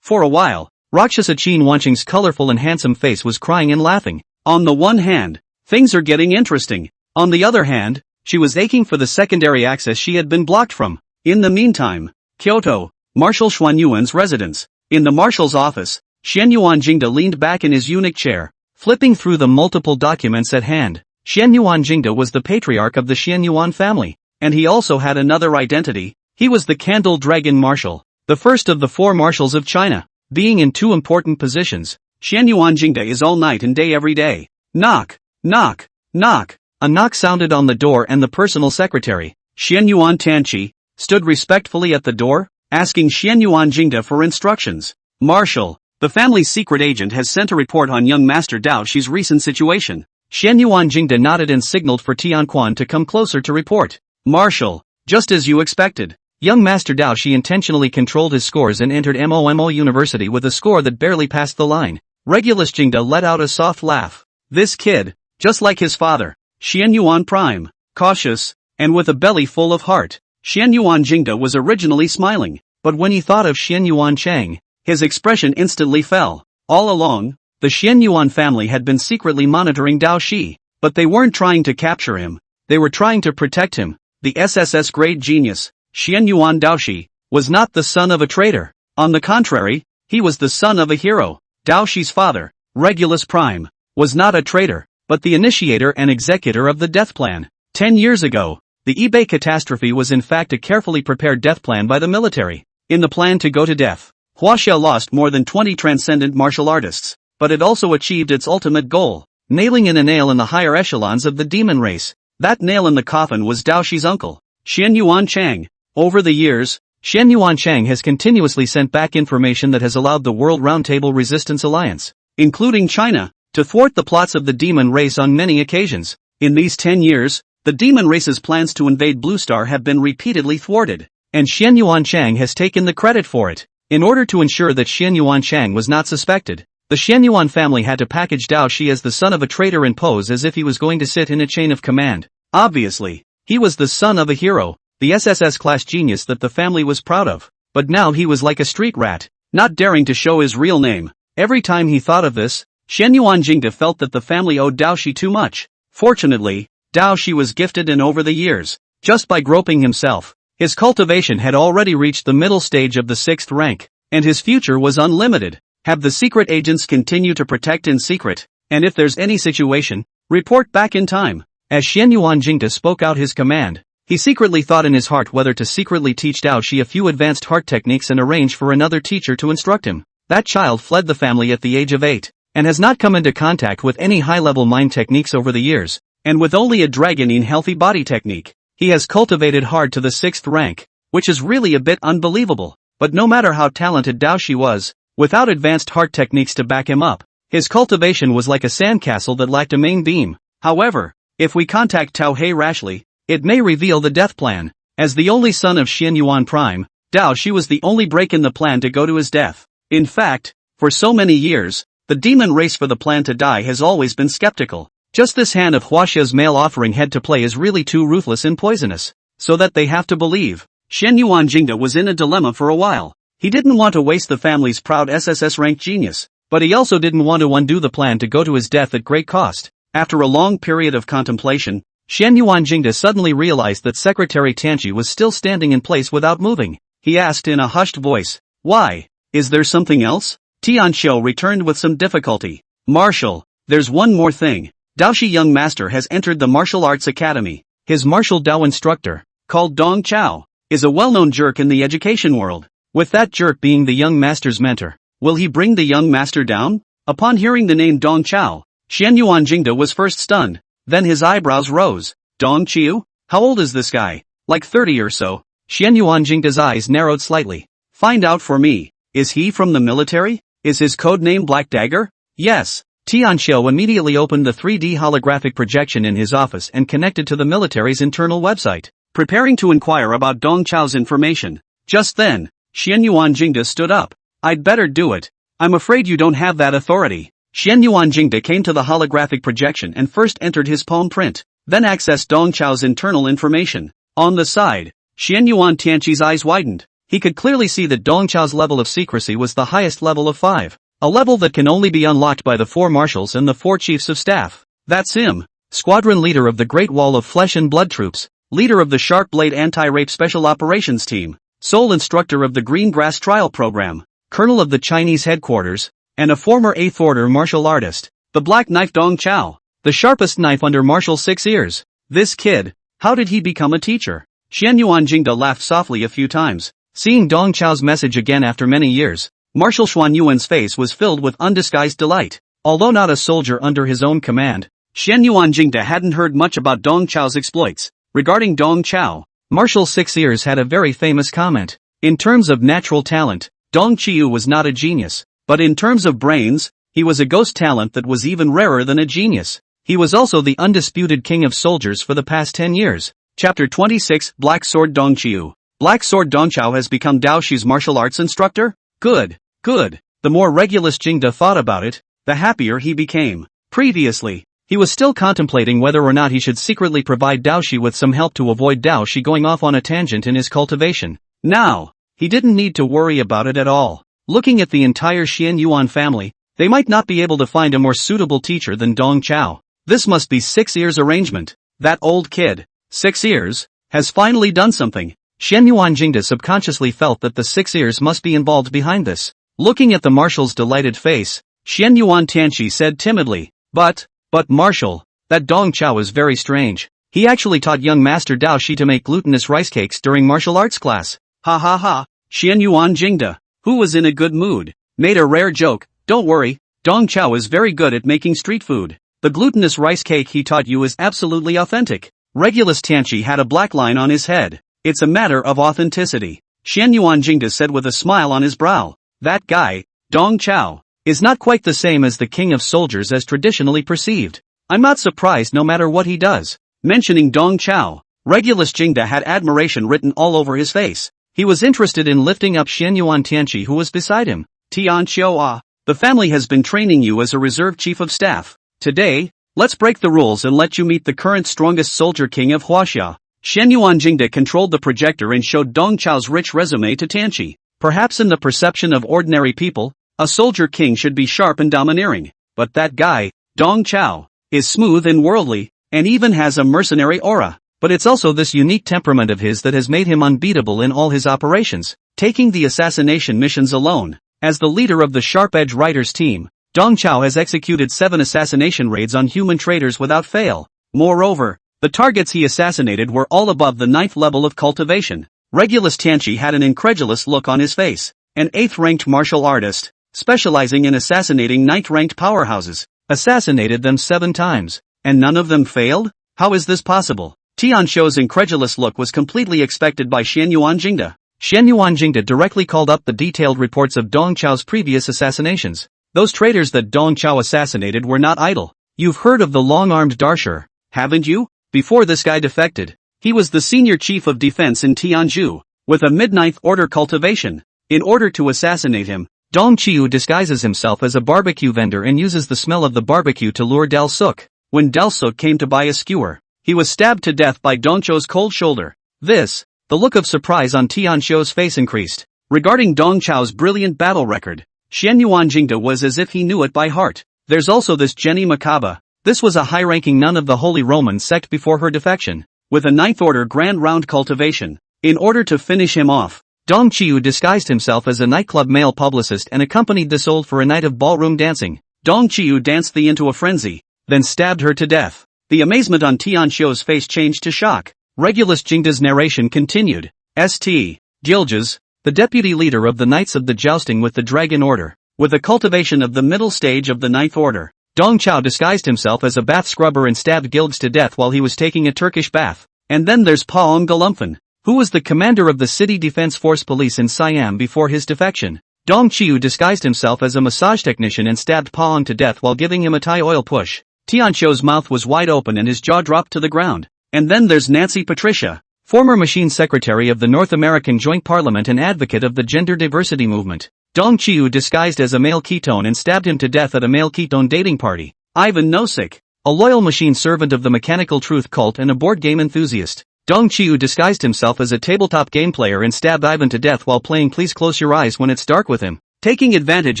For a while, Rakshasa Qinhuanqing's colorful and handsome face was crying and laughing. On the one hand, things are getting interesting. On the other hand, she was aching for the secondary access she had been blocked from. In the meantime, Kyoto, Marshal Xuanyuan's residence. In the marshal's office, Xianyuan Jingde leaned back in his eunuch chair, flipping through the multiple documents at hand. Xianyuan Jingde was the patriarch of the Xianyuan family, and he also had another identity. He was the Candle Dragon Marshal, the first of the 4 marshals of China. Being in 2 important positions, Xianyuan Jingde is all night and day every day. Knock, knock, knock. A knock sounded on the door and the personal secretary, Xianyuan Tanqi, stood respectfully at the door, asking Xianyuan Jingde for instructions. Marshal, the family's secret agent has sent a report on young Master Dao Shi's recent situation. Xianyuan Jingde nodded and signaled for Tianquan to come closer to report. Marshal, just as you expected. Young Master Dao Shi intentionally controlled his scores and entered MOMO University with a score that barely passed the line. Regulus Jingde let out a soft laugh. This kid, just like his father, Xianyuan Prime, cautious, and with a belly full of heart. Xianyuan Jingde was originally smiling, but when he thought of Xianyuan Chang, his expression instantly fell. All along, the Xianyuan family had been secretly monitoring Dao Shi, but they weren't trying to capture him. They were trying to protect him. The SSS grade genius, Xianyuan Dao Shi, was not the son of a traitor. On the contrary, he was the son of a hero. Dao Shi's father, Regulus Prime, was not a traitor, but the initiator and executor of the death plan. 10 years ago, the eBay catastrophe was in fact a carefully prepared death plan by the military. In the plan to go to death, Huaxia lost more than 20 transcendent martial artists, but it also achieved its ultimate goal, nailing in a nail in the higher echelons of the demon race. That nail in the coffin was Dao Shi's uncle, Xianyuan Chang. Over the years, Xianyuan Chang has continuously sent back information that has allowed the World Roundtable Resistance Alliance, including China, to thwart the plots of the demon race on many occasions. In these 10 years, the demon race's plans to invade Blue Star have been repeatedly thwarted, and Xianyuan Chang has taken the credit for it. In order to ensure that Xianyuan Chang was not suspected, the Xianyuan family had to package Dao Shi as the son of a traitor and pose as if he was going to sit in a chain of command. Obviously, he was the son of a hero, the SSS class genius that the family was proud of, but now he was like a street rat, not daring to show his real name. Every time he thought of this, Xianyuan Jingde felt that the family owed Dao Shi too much. Fortunately, Dao Shi was gifted, and over the years, just by groping himself, his cultivation had already reached the middle stage of the 6th rank, and his future was unlimited. Have the secret agents continue to protect in secret, and if there's any situation, report back in time. As Xianyuan Jingde spoke out his command, he secretly thought in his heart whether to secretly teach Dao Shi a few advanced heart techniques and arrange for another teacher to instruct him. That child fled the family at the age of 8, and has not come into contact with any high-level mind techniques over the years, and with only a dragonine healthy body technique, he has cultivated hard to the 6th rank, which is really a bit unbelievable. But no matter how talented Dao Shi was, without advanced heart techniques to back him up, his cultivation was like a sandcastle that lacked a main beam. However, if we contact Tao He rashly, it may reveal the death plan. As the only son of Xianyuan Prime, Dao Shi was the only break in the plan to go to his death. In fact, for so many years, the demon race for the plan to die has always been skeptical. Just this hand of Huaxia's male offering head to play is really too ruthless and poisonous, so that they have to believe. Xianyuan Jingde was in a dilemma for a while. He didn't want to waste the family's proud SSS rank genius, but he also didn't want to undo the plan to go to his death at great cost. After a long period of contemplation, Xianyuan Jingde suddenly realized that Secretary Tanqi was still standing in place without moving. He asked in a hushed voice, "Why? Is there something else?" Tianqiu returned with some difficulty. "Marshal, there's one more thing. Dao Shi young master has entered the martial arts academy. His martial Dao instructor, called Dong Qiao, is a well-known jerk in the education world. With that jerk being the young master's mentor, will he bring the young master down?" Upon hearing the name Dong Qiao, Xianyuan Jingde was first stunned, then his eyebrows rose. Dong Qiu? How old is this guy? Like 30 or so. Xian Yuanjingda's eyes narrowed slightly. Find out for me. Is he from the military? Is his code name Black Dagger? Yes. Tianxiu immediately opened the 3D holographic projection in his office and connected to the military's internal website, preparing to inquire about Dong Chao's information. Just then, Xian Yuanjingda stood up. I'd better do it. I'm afraid you don't have that authority. Xian Yuanjingda came to the holographic projection and first entered his palm print, then accessed Dong Chao's internal information. On the side, Xian Yuan Tianqi's eyes widened. He could clearly see that Dong Chao's level of secrecy was the highest level of 5, a level that can only be unlocked by the 4 marshals and the 4 chiefs of staff. That's him. Squadron leader of the Great Wall of Flesh and Blood Troops, leader of the Sharp Blade Anti-Rape Special Operations Team, sole instructor of the Green Grass Trial Program, colonel of the Chinese headquarters, and a former 8th Order martial artist. The Black Knife Dong Chao, the sharpest knife under martial 6 ears. This kid, how did he become a teacher? Xian Yuanjingda laughed softly a few times, seeing Dong Chao's message again after many years. Marshal Xuan Yuan's face was filled with undisguised delight. Although not a soldier under his own command, Xian Yuanjingda hadn't heard much about Dong Chao's exploits. Regarding Dong Chao, Marshal 6 Ears had a very famous comment. In terms of natural talent, Dong Qiu was not a genius, but in terms of brains, he was a ghost talent that was even rarer than a genius. He was also the undisputed king of soldiers for the past 10 years. Chapter 26, Black Sword Dong Qiu. Black Sword Dong Chao has become Dao Shi's martial arts instructor? Good, good. The more Regulus Jingda thought about it, the happier he became. Previously, he was still contemplating whether or not he should secretly provide Dao Shi with some help to avoid Dao Shi going off on a tangent in his cultivation. Now, he didn't need to worry about it at all. Looking at the entire Xian Yuan family, they might not be able to find a more suitable teacher than Dong Chao. This must be 6 Ears' arrangement. That old kid, 6 Ears, has finally done something. Xian Yuanjingda subconsciously felt that the 6 Ears must be involved behind this. Looking at the marshal's delighted face, Xian Yuan Tianqi said timidly, But Marshal, that Dong Chao is very strange. He actually taught young Master Dao Shi to make glutinous rice cakes during martial arts class. Ha ha ha. Xian Yuanjingda, who was in a good mood, made a rare joke. Don't worry, Dong Chao is very good at making street food. The glutinous rice cake he taught you is absolutely authentic. Regulus Tianqi had a black line on his head. It's a matter of authenticity. Xian Yuanjingda said with a smile on his brow. That guy, Dong Chao, is not quite the same as the king of soldiers as traditionally perceived. I'm not surprised no matter what he does. Mentioning Dong Chao, Regulus Jingda had admiration written all over his face. He was interested in lifting up Xian Yuan Tianqi who was beside him. Tianqiu, the family has been training you as a reserve chief of staff. Today, let's break the rules and let you meet the current strongest soldier king of Huaxia. Xian Yuanjingda controlled the projector and showed Dong Chao's rich resume to Tianqi. Perhaps in the perception of ordinary people, a soldier king should be sharp and domineering. But that guy, Dong Chao, is smooth and worldly, and even has a mercenary aura. But it's also this unique temperament of his that has made him unbeatable in all his operations, taking the assassination missions alone. As the leader of the Sharp Edge Riders team, Dong Chao has executed 7 assassination raids on human traders without fail. Moreover, the targets he assassinated were all above the 9th level of cultivation. Regulus Tianqi had an incredulous look on his face. An 8th-ranked martial artist, specializing in assassinating 9th-ranked powerhouses, assassinated them 7 times, and none of them failed? How is this possible? Tianxiu's incredulous look was completely expected by Xian Yuanjingda. Xian Yuanjingda directly called up the detailed reports of Dong Chao's previous assassinations. Those traitors that Dong Chao assassinated were not idle. You've heard of the long-armed Darshur, haven't you? Before this guy defected, he was the senior chief of defense in Tianzhu, with a mid-9th order cultivation. In order to assassinate him, Dong Qiu disguises himself as a barbecue vendor and uses the smell of the barbecue to lure Del Suk. When Del Suk came to buy a skewer, he was stabbed to death by Dong Chou's cold shoulder. The look of surprise on Tianxiu's face increased. Regarding Dong Chao's brilliant battle record, Xian Yuanjingda was as if he knew it by heart. There's also this Jenny Makaba. This was a high-ranking nun of the Holy Roman sect before her defection, with a 9th order grand round cultivation. In order to finish him off, Dong Qiu disguised himself as a nightclub male publicist and accompanied the sold for a night of ballroom dancing. Dong Qiu danced the into a frenzy, then stabbed her to death. The amazement on Tianxiu's face changed to shock. Regulus Jingda's narration continued. St. Gilges, the deputy leader of the Knights of the Jousting with the Dragon Order, with a cultivation of the middle stage of the 9th order. Dong Chao disguised himself as a bath scrubber and stabbed Gilges to death while he was taking a Turkish bath. And then there's Paon Galumphan, who was the commander of the City Defense Force Police in Siam before his defection. Dong Chiu disguised himself as a massage technician and stabbed Pa Ong to death while giving him a Thai oil push. Tianqiu's mouth was wide open and his jaw dropped to the ground. And then there's Nancy Patricia, former machine secretary of the North American Joint Parliament and advocate of the gender diversity movement. Dong Chiu disguised as a male ketone and stabbed him to death at a male ketone dating party. Ivan Nosik, a loyal machine servant of the Mechanical Truth cult and a board game enthusiast. Dong Chiu disguised himself as a tabletop game player and stabbed Ivan to death while playing Please Close Your Eyes When It's Dark with him. Taking advantage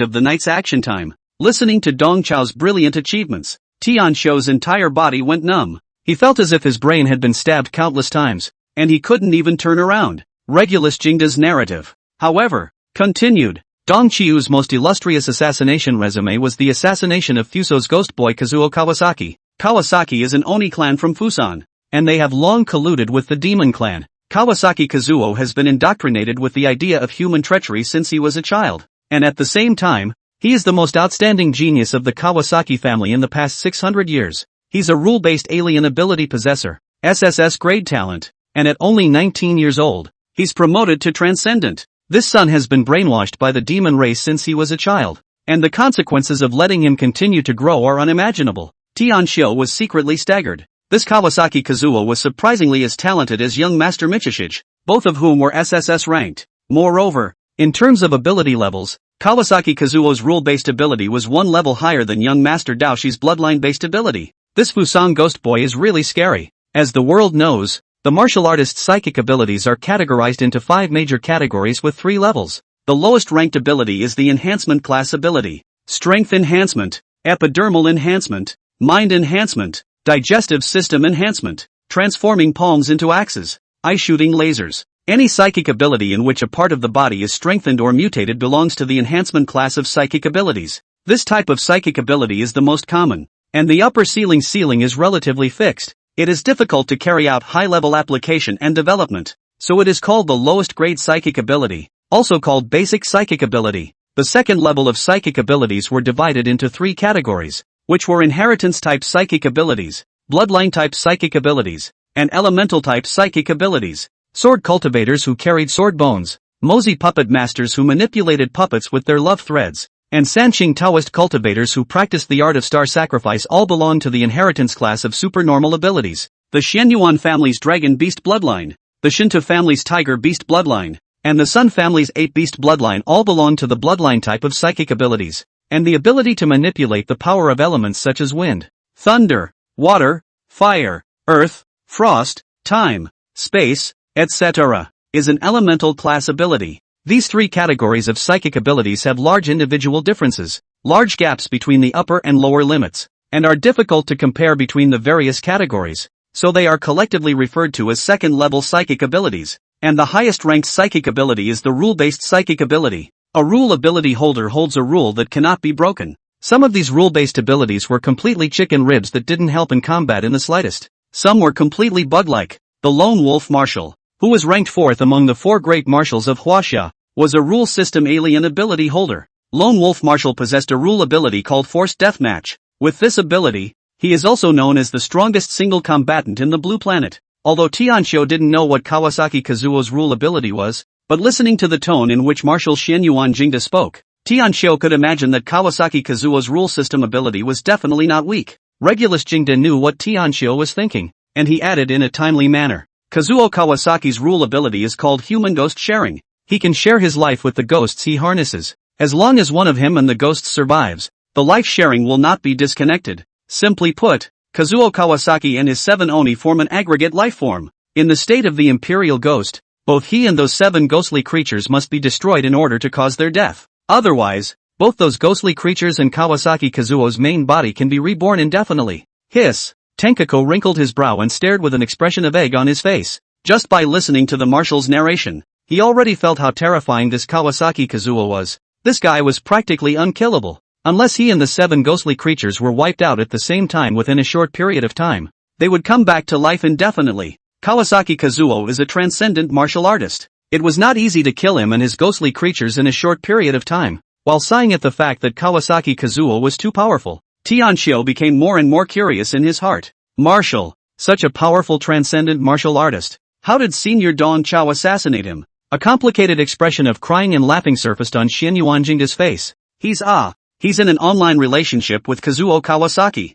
of the night's action time, listening to Dong Chow's brilliant achievements, Tianqiu's entire body went numb. He felt as if his brain had been stabbed countless times, and he couldn't even turn around. Regulus Jingda's narrative, however, continued. Dong Chiu's most illustrious assassination resume was the assassination of Fuso's ghost boy Kazuo Kawasaki. Kawasaki is an Oni clan from Fusan, and they have long colluded with the Demon Clan. Kawasaki Kazuo has been indoctrinated with the idea of human treachery since he was a child, and at the same time, he is the most outstanding genius of the Kawasaki family in the past 600 years. He's a rule-based alien ability possessor, SSS grade talent, and at only 19 years old, he's promoted to Transcendent. This son has been brainwashed by the demon race since he was a child, and the consequences of letting him continue to grow are unimaginable. Tianqiu was secretly staggered. This Kawasaki Kazuo was surprisingly as talented as young Master Michishige, both of whom were SSS ranked. Moreover, in terms of ability levels, Kawasaki Kazuo's rule-based ability was one level higher than young Master Daoshi's bloodline-based ability. This Fusang Ghost Boy is really scary. As the world knows, the martial artist's psychic abilities are categorized into 5 major categories with 3 levels. The lowest ranked ability is the enhancement class ability: strength enhancement, epidermal enhancement, mind enhancement, digestive system enhancement, transforming palms into axes, eye-shooting lasers. Any psychic ability in which a part of the body is strengthened or mutated belongs to the enhancement class of psychic abilities. This type of psychic ability is the most common, and the upper ceiling is relatively fixed. It is difficult to carry out high-level application and development, so it is called the lowest grade psychic ability, also called basic psychic ability. The second level of psychic abilities were divided into 3 categories, which were inheritance-type psychic abilities, bloodline-type psychic abilities, and elemental-type psychic abilities. Sword cultivators who carried sword bones, Mozi puppet masters who manipulated puppets with their love threads, and Sanqing Taoist cultivators who practiced the art of star sacrifice all belong to the inheritance class of supernormal abilities. The Xianyuan family's dragon beast bloodline, the Shinto family's tiger beast bloodline, and the Sun family's ape beast bloodline all belong to the bloodline type of psychic abilities, and the ability to manipulate the power of elements such as wind, thunder, water, fire, earth, frost, time, space, etc., is an elemental class ability. These 3 categories of psychic abilities have large individual differences, large gaps between the upper and lower limits, and are difficult to compare between the various categories, so they are collectively referred to as second-level psychic abilities, and the highest-ranked psychic ability is the rule-based psychic ability. A rule ability holder holds a rule that cannot be broken. Some of these rule-based abilities were completely chicken ribs that didn't help in combat in the slightest. Some were completely bug-like. The Lone Wolf Marshal, who was ranked 4th among the 4 great marshals of Huaxia, was a rule system alien ability holder. Lone Wolf Marshal possessed a rule ability called Forced Deathmatch. With this ability, he is also known as the strongest single combatant in the Blue Planet. Although Tianqiu didn't know what Kawasaki Kazuo's rule ability was, but listening to the tone in which Marshal Xianyuan Jingda spoke, Tianqiu could imagine that Kawasaki Kazuo's rule system ability was definitely not weak. Regulus Jingda knew what Tianqiu was thinking, and he added in a timely manner. Kazuo Kawasaki's rule ability is called Human Ghost Sharing. He can share his life with the ghosts he harnesses. As long as one of him and the ghosts survives, the life sharing will not be disconnected. Simply put, Kazuo Kawasaki and his 7 Oni form an aggregate life form. In the state of the Imperial Ghost, both he and those 7 ghostly creatures must be destroyed in order to cause their death. Otherwise, both those ghostly creatures and Kawasaki Kazuo's main body can be reborn indefinitely. Hiss! Tenkako wrinkled his brow and stared with an expression of egg on his face. Just by listening to the marshal's narration, he already felt how terrifying this Kawasaki Kazuo was. This guy was practically unkillable. Unless he and the 7 ghostly creatures were wiped out at the same time within a short period of time, they would come back to life indefinitely. Kawasaki Kazuo is a transcendent martial artist. It was not easy to kill him and his ghostly creatures in a short period of time. While sighing at the fact that Kawasaki Kazuo was too powerful, Tianqiu became more and more curious in his heart. Martial, such a powerful transcendent martial artist. How did Senior Dong Chao assassinate him? A complicated expression of crying and laughing surfaced on Xian Yuanjingda's face. He's in an online relationship with Kazuo Kawasaki.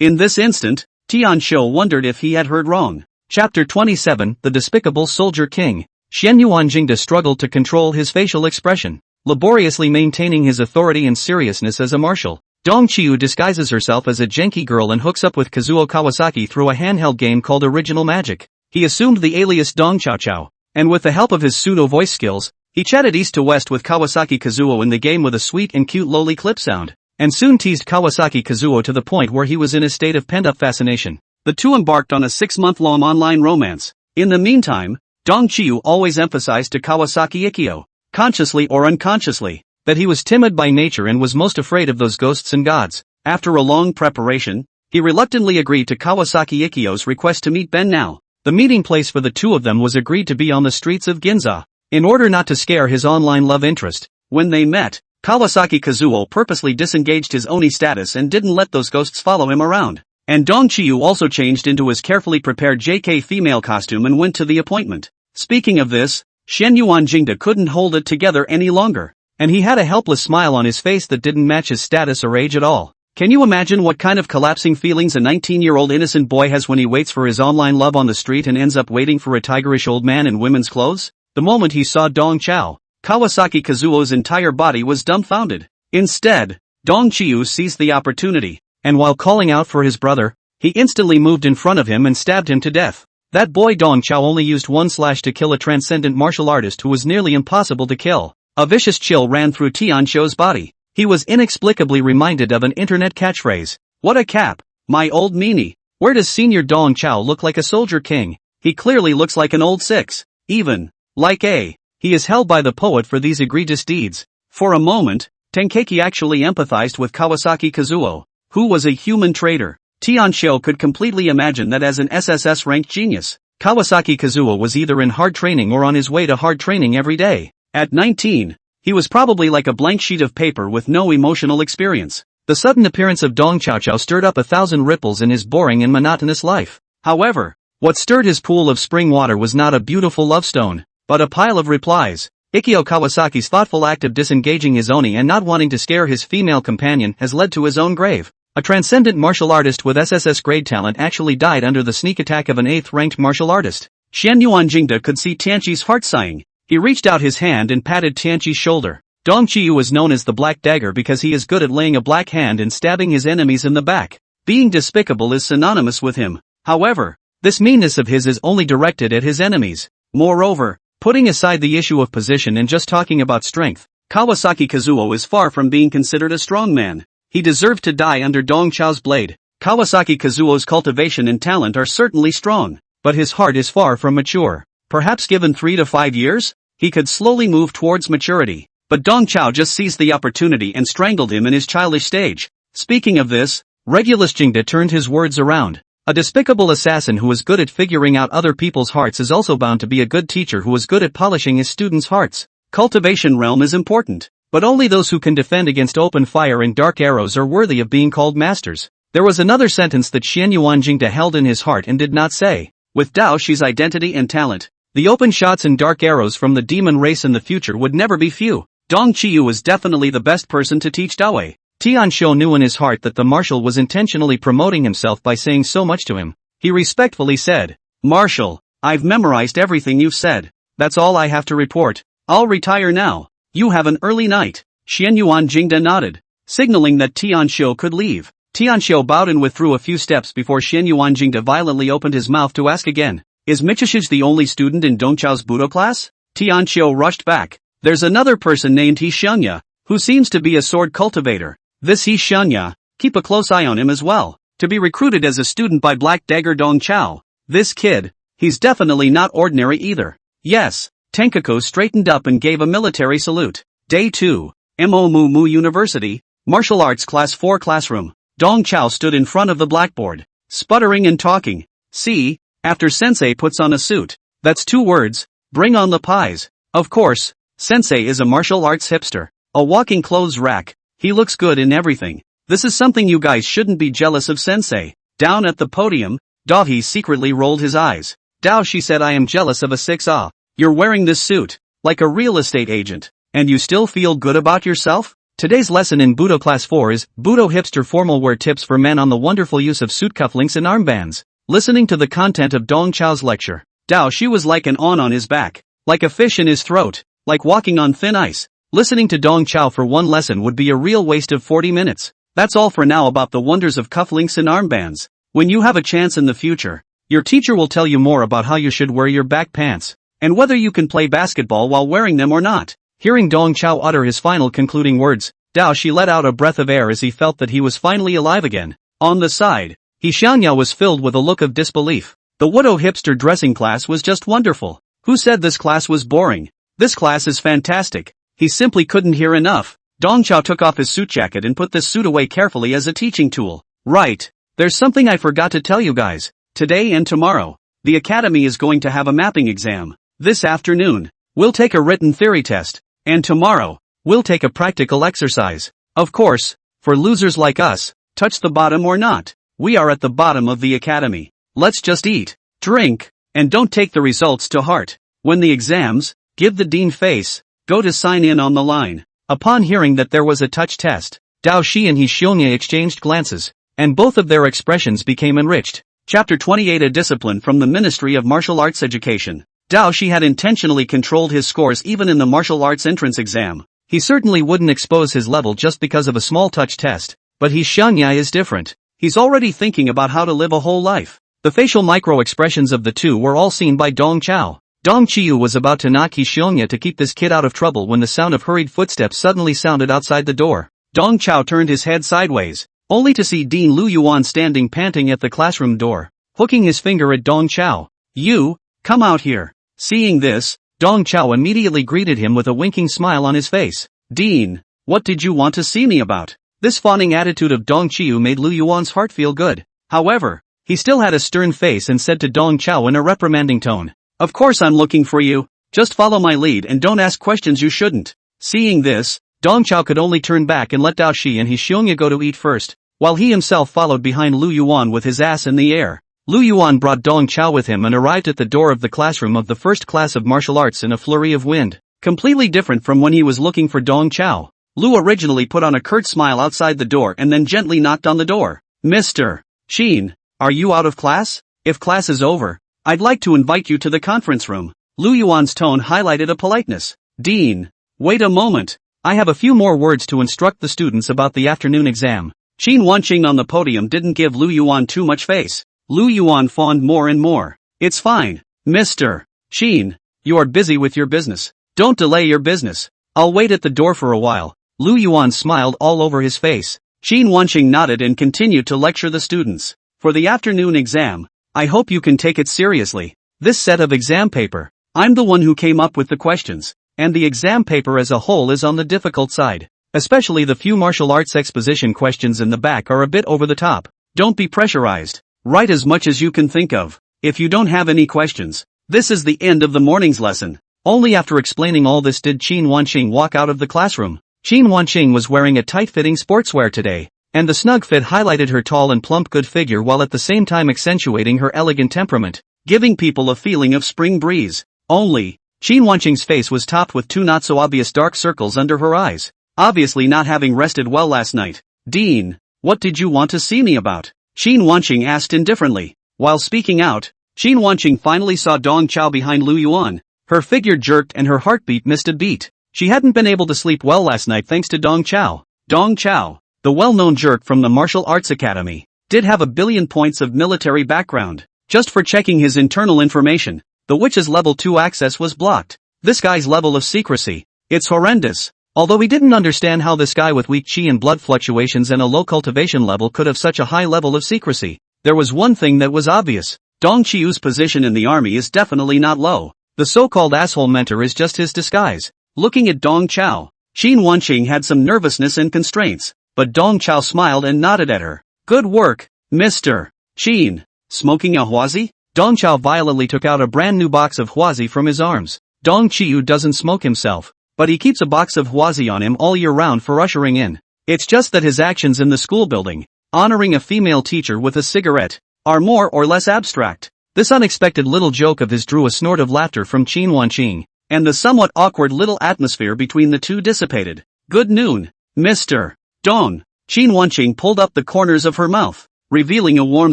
In this instant, Tian Shou wondered if he had heard wrong. Chapter 27, The Despicable Soldier King. Xian Yuanjingda struggled to control his facial expression, laboriously maintaining his authority and seriousness as a marshal. Dong Qiu disguises herself as a Genki girl and hooks up with Kazuo Kawasaki through a handheld game called Original Magic. He assumed the alias Dong Chao Chao, and with the help of his pseudo-voice skills, he chatted east to west with Kawasaki Kazuo in the game with a sweet and cute lowly clip sound, and soon teased Kawasaki Kazuo to the point where he was in a state of pent-up fascination. The two embarked on a 6-month-long online romance. In the meantime, Dong Qiu always emphasized to Kawasaki Ikkyo, consciously or unconsciously, that he was timid by nature and was most afraid of those ghosts and gods. After a long preparation, he reluctantly agreed to Kawasaki Ikkyo's request to meet Ben Now. The meeting place for the two of them was agreed to be on the streets of Ginza. In order not to scare his online love interest, when they met, Kawasaki Kazuo purposely disengaged his Oni status and didn't let those ghosts follow him around. And Dong Qiu also changed into his carefully prepared JK female costume and went to the appointment. Speaking of this, Xian Yuanjingda couldn't hold it together any longer, and he had a helpless smile on his face that didn't match his status or age at all. Can you imagine what kind of collapsing feelings a 19-year-old innocent boy has when he waits for his online love on the street and ends up waiting for a tigerish old man in women's clothes? The moment he saw Dong Chao, Kawasaki Kazuo's entire body was dumbfounded. Instead, Dong Qiu seized the opportunity, and while calling out for his brother, he instantly moved in front of him and stabbed him to death. That boy Dong Chao only used one slash to kill a transcendent martial artist who was nearly impossible to kill. A vicious chill ran through Tian Shou's body. He was inexplicably reminded of an internet catchphrase. What a cap, my old meanie. Where does Senior Dong Chao look like a soldier king? He clearly looks like an old six. Even, like he is held by the poet for these egregious deeds. For a moment, Tenkeki actually empathized with Kawasaki Kazuo, who was a human traitor. Tian Shou could completely imagine that as an SSS-ranked genius, Kawasaki Kazuo was either in hard training or on his way to hard training every day. At 19, he was probably like a blank sheet of paper with no emotional experience. The sudden appearance of Dong Chao Chao stirred up 1,000 ripples in his boring and monotonous life. However, what stirred his pool of spring water was not a beautiful love stone, but a pile of replies. Ikkyo Kawasaki's thoughtful act of disengaging his Oni and not wanting to scare his female companion has led to his own grave. A transcendent martial artist with SSS grade talent actually died under the sneak attack of an 8th-ranked martial artist. Xian Yuanjingda could see Tianqi's heart sighing. He reached out his hand and patted Tianqi's shoulder. Dong Qiu is known as the Black Dagger because he is good at laying a black hand and stabbing his enemies in the back. Being despicable is synonymous with him. However, this meanness of his is only directed at his enemies. Moreover, putting aside the issue of position and just talking about strength, Kawasaki Kazuo is far from being considered a strong man. He deserved to die under Dong Chao's blade. Kawasaki Kazuo's cultivation and talent are certainly strong, but his heart is far from mature. Perhaps given 3 to 5 years, he could slowly move towards maturity. But Dong Chao just seized the opportunity and strangled him in his childish stage. Speaking of this, Regulus Jingda turned his words around. A despicable assassin who is good at figuring out other people's hearts is also bound to be a good teacher who is good at polishing his students' hearts. Cultivation realm is important, but only those who can defend against open fire and dark arrows are worthy of being called masters. There was another sentence that Xian Yuanjingda held in his heart and did not say. With Dao Shi's identity and talent, the open shots and dark arrows from the demon race in the future would never be few. Dong Qiu was definitely the best person to teach Dawei. Tian Shou knew in his heart that the marshal was intentionally promoting himself by saying so much to him. He respectfully said, "Marshal, I've memorized everything you've said. That's all I have to report. I'll retire now. You have an early night." Xian Yuanjingda nodded, signaling that Tian Shou could leave. Tian Shou bowed and withdrew a few steps before Xian Yuanjingda violently opened his mouth to ask again, "Is Michishige the only student in Dong Chao's Budo class?" Tian Shou rushed back. "There's another person named He Shunya, who seems to be a sword cultivator. This He Shunya, keep a close eye on him as well. To be recruited as a student by Black Dagger Dong Chao. This kid, he's definitely not ordinary either." "Yes." Tenkako straightened up and gave a military salute. Day 2, Mo Mu Mu University, Martial Arts Class 4 classroom. Dong Chao stood in front of the blackboard, sputtering and talking. "See, after Sensei puts on a suit, that's 2 words, bring on the pies." Of course, Sensei is a martial arts hipster, a walking clothes rack. He looks good in everything. This is something you guys shouldn't be jealous of Sensei. Down at the podium, Dahi secretly rolled his eyes. Dao, she said, I am jealous of a 6A. You're wearing this suit, like a real estate agent, and you still feel good about yourself? Today's lesson in Budo Class 4 is Budo Hipster Formal Wear Tips for Men on the wonderful use of suit cufflinks and armbands. Listening to the content of Dong Chao's lecture, Dao, she was like an on his back, like a fish in his throat, like walking on thin ice. Listening to Dong Chao for one lesson would be a real waste of 40 minutes. That's all for now about the wonders of cufflinks and armbands. When you have a chance in the future, your teacher will tell you more about how you should wear your back pants, and whether you can play basketball while wearing them or not. Hearing Dong Chao utter his final concluding words, Dao, she let out a breath of air as he felt that he was finally alive again. On the side, He Xiangya was filled with a look of disbelief. The Wudo hipster dressing class was just wonderful. Who said this class was boring? This class is fantastic. He simply couldn't hear enough. Dong Chao took off his suit jacket and put this suit away carefully as a teaching tool. Right. There's something I forgot to tell you guys. Today and tomorrow, the academy is going to have a mapping exam. This afternoon, we'll take a written theory test. And tomorrow, we'll take a practical exercise. Of course, for losers like us, touch the bottom or not, we are at the bottom of the academy. Let's just eat, drink, and don't take the results to heart. When the exams, give the dean face, go to sign in on the line. Upon hearing that there was a touch test, Dao Shi and He Xiongye exchanged glances, and both of their expressions became enriched. Chapter 28, A Discipline from the Ministry of Martial Arts Education. Dao Shi had intentionally controlled his scores even in the martial arts entrance exam. He certainly wouldn't expose his level just because of a small touch test, but He Xiongye is different. He's already thinking about how to live a whole life. The facial micro-expressions of the two were all seen by Dong Chao. Dong Qiu was about to knock He Xiongye to keep this kid out of trouble when the sound of hurried footsteps suddenly sounded outside the door. Dong Chao turned his head sideways, only to see Dean Lu Yuan standing panting at the classroom door, hooking his finger at Dong Chao. You, come out here. Seeing this, Dong Chao immediately greeted him with a winking smile on his face. Dean, what did you want to see me about? This fawning attitude of Dong Qiu made Lu Yuan's heart feel good. However, he still had a stern face and said to Dong Chao in a reprimanding tone, Of course I'm looking for you, just follow my lead and don't ask questions you shouldn't. Seeing this, Dong Chao could only turn back and let Dao Shi and He Xiongye go to eat first, while he himself followed behind Lu Yuan with his ass in the air. Lu Yuan brought Dong Chao with him and arrived at the door of the classroom of the first class of martial arts in a flurry of wind, completely different from when he was looking for Dong Chao. Lu originally put on a curt smile outside the door and then gently knocked on the door. Mr. Sheen, are you out of class? If class is over, I'd like to invite you to the conference room. Lu Yuan's tone highlighted a politeness. Dean, wait a moment. I have a few more words to instruct the students about the afternoon exam. Qin Wanqing on the podium didn't give Lu Yuan too much face. Lu Yuan fawned more and more. It's fine, Mr. Sheen. You are busy with your business. Don't delay your business. I'll wait at the door for a while. Lu Yuan smiled all over his face. Qin Wanqing nodded and continued to lecture the students. For the afternoon exam, I hope you can take it seriously. This set of exam paper, I'm the one who came up with the questions, and the exam paper as a whole is on the difficult side. Especially the few martial arts exposition questions in the back are a bit over the top. Don't be pressurized. Write as much as you can think of. If you don't have any questions, this is the end of the morning's lesson. Only after explaining all this did Qin Wanqing walk out of the classroom. Qin Wanqing was wearing a tight-fitting sportswear today, and the snug fit highlighted her tall and plump good figure while at the same time accentuating her elegant temperament, giving people a feeling of spring breeze. Only, Qin Wanqing's face was topped with two not-so-obvious dark circles under her eyes, obviously not having rested well last night. Dean, what did you want to see me about? Qin Wanqing asked indifferently. While speaking out, Qin Wanqing finally saw Dong Chao behind Lu Yuan. Her figure jerked and her heartbeat missed a beat. She hadn't been able to sleep well last night thanks to Dong Chao. Dong Chao, the well-known jerk from the Martial Arts Academy, did have a billion points of military background. Just for checking his internal information, the witch's level 2 access was blocked. This guy's level of secrecy, it's horrendous. Although he didn't understand how this guy with weak chi and blood fluctuations and a low cultivation level could have such a high level of secrecy, there was one thing that was obvious. Dong Qiu's position in the army is definitely not low. The so-called asshole mentor is just his disguise. Looking at Dong Chao, Qin Wanqing had some nervousness and constraints, but Dong Chao smiled and nodded at her. Good work, Mr. Qin. Smoking a huazi? Dong Chao violently took out a brand new box of huazi from his arms. Dong Qiu doesn't smoke himself, but he keeps a box of huazi on him all year round for ushering in. It's just that his actions in the school building, honoring a female teacher with a cigarette, are more or less abstract. This unexpected little joke of his drew a snort of laughter from Qin Wanqing, and the somewhat awkward little atmosphere between the two dissipated. Good noon, Mr. Dong. Qin Wanqing pulled up the corners of her mouth, revealing a warm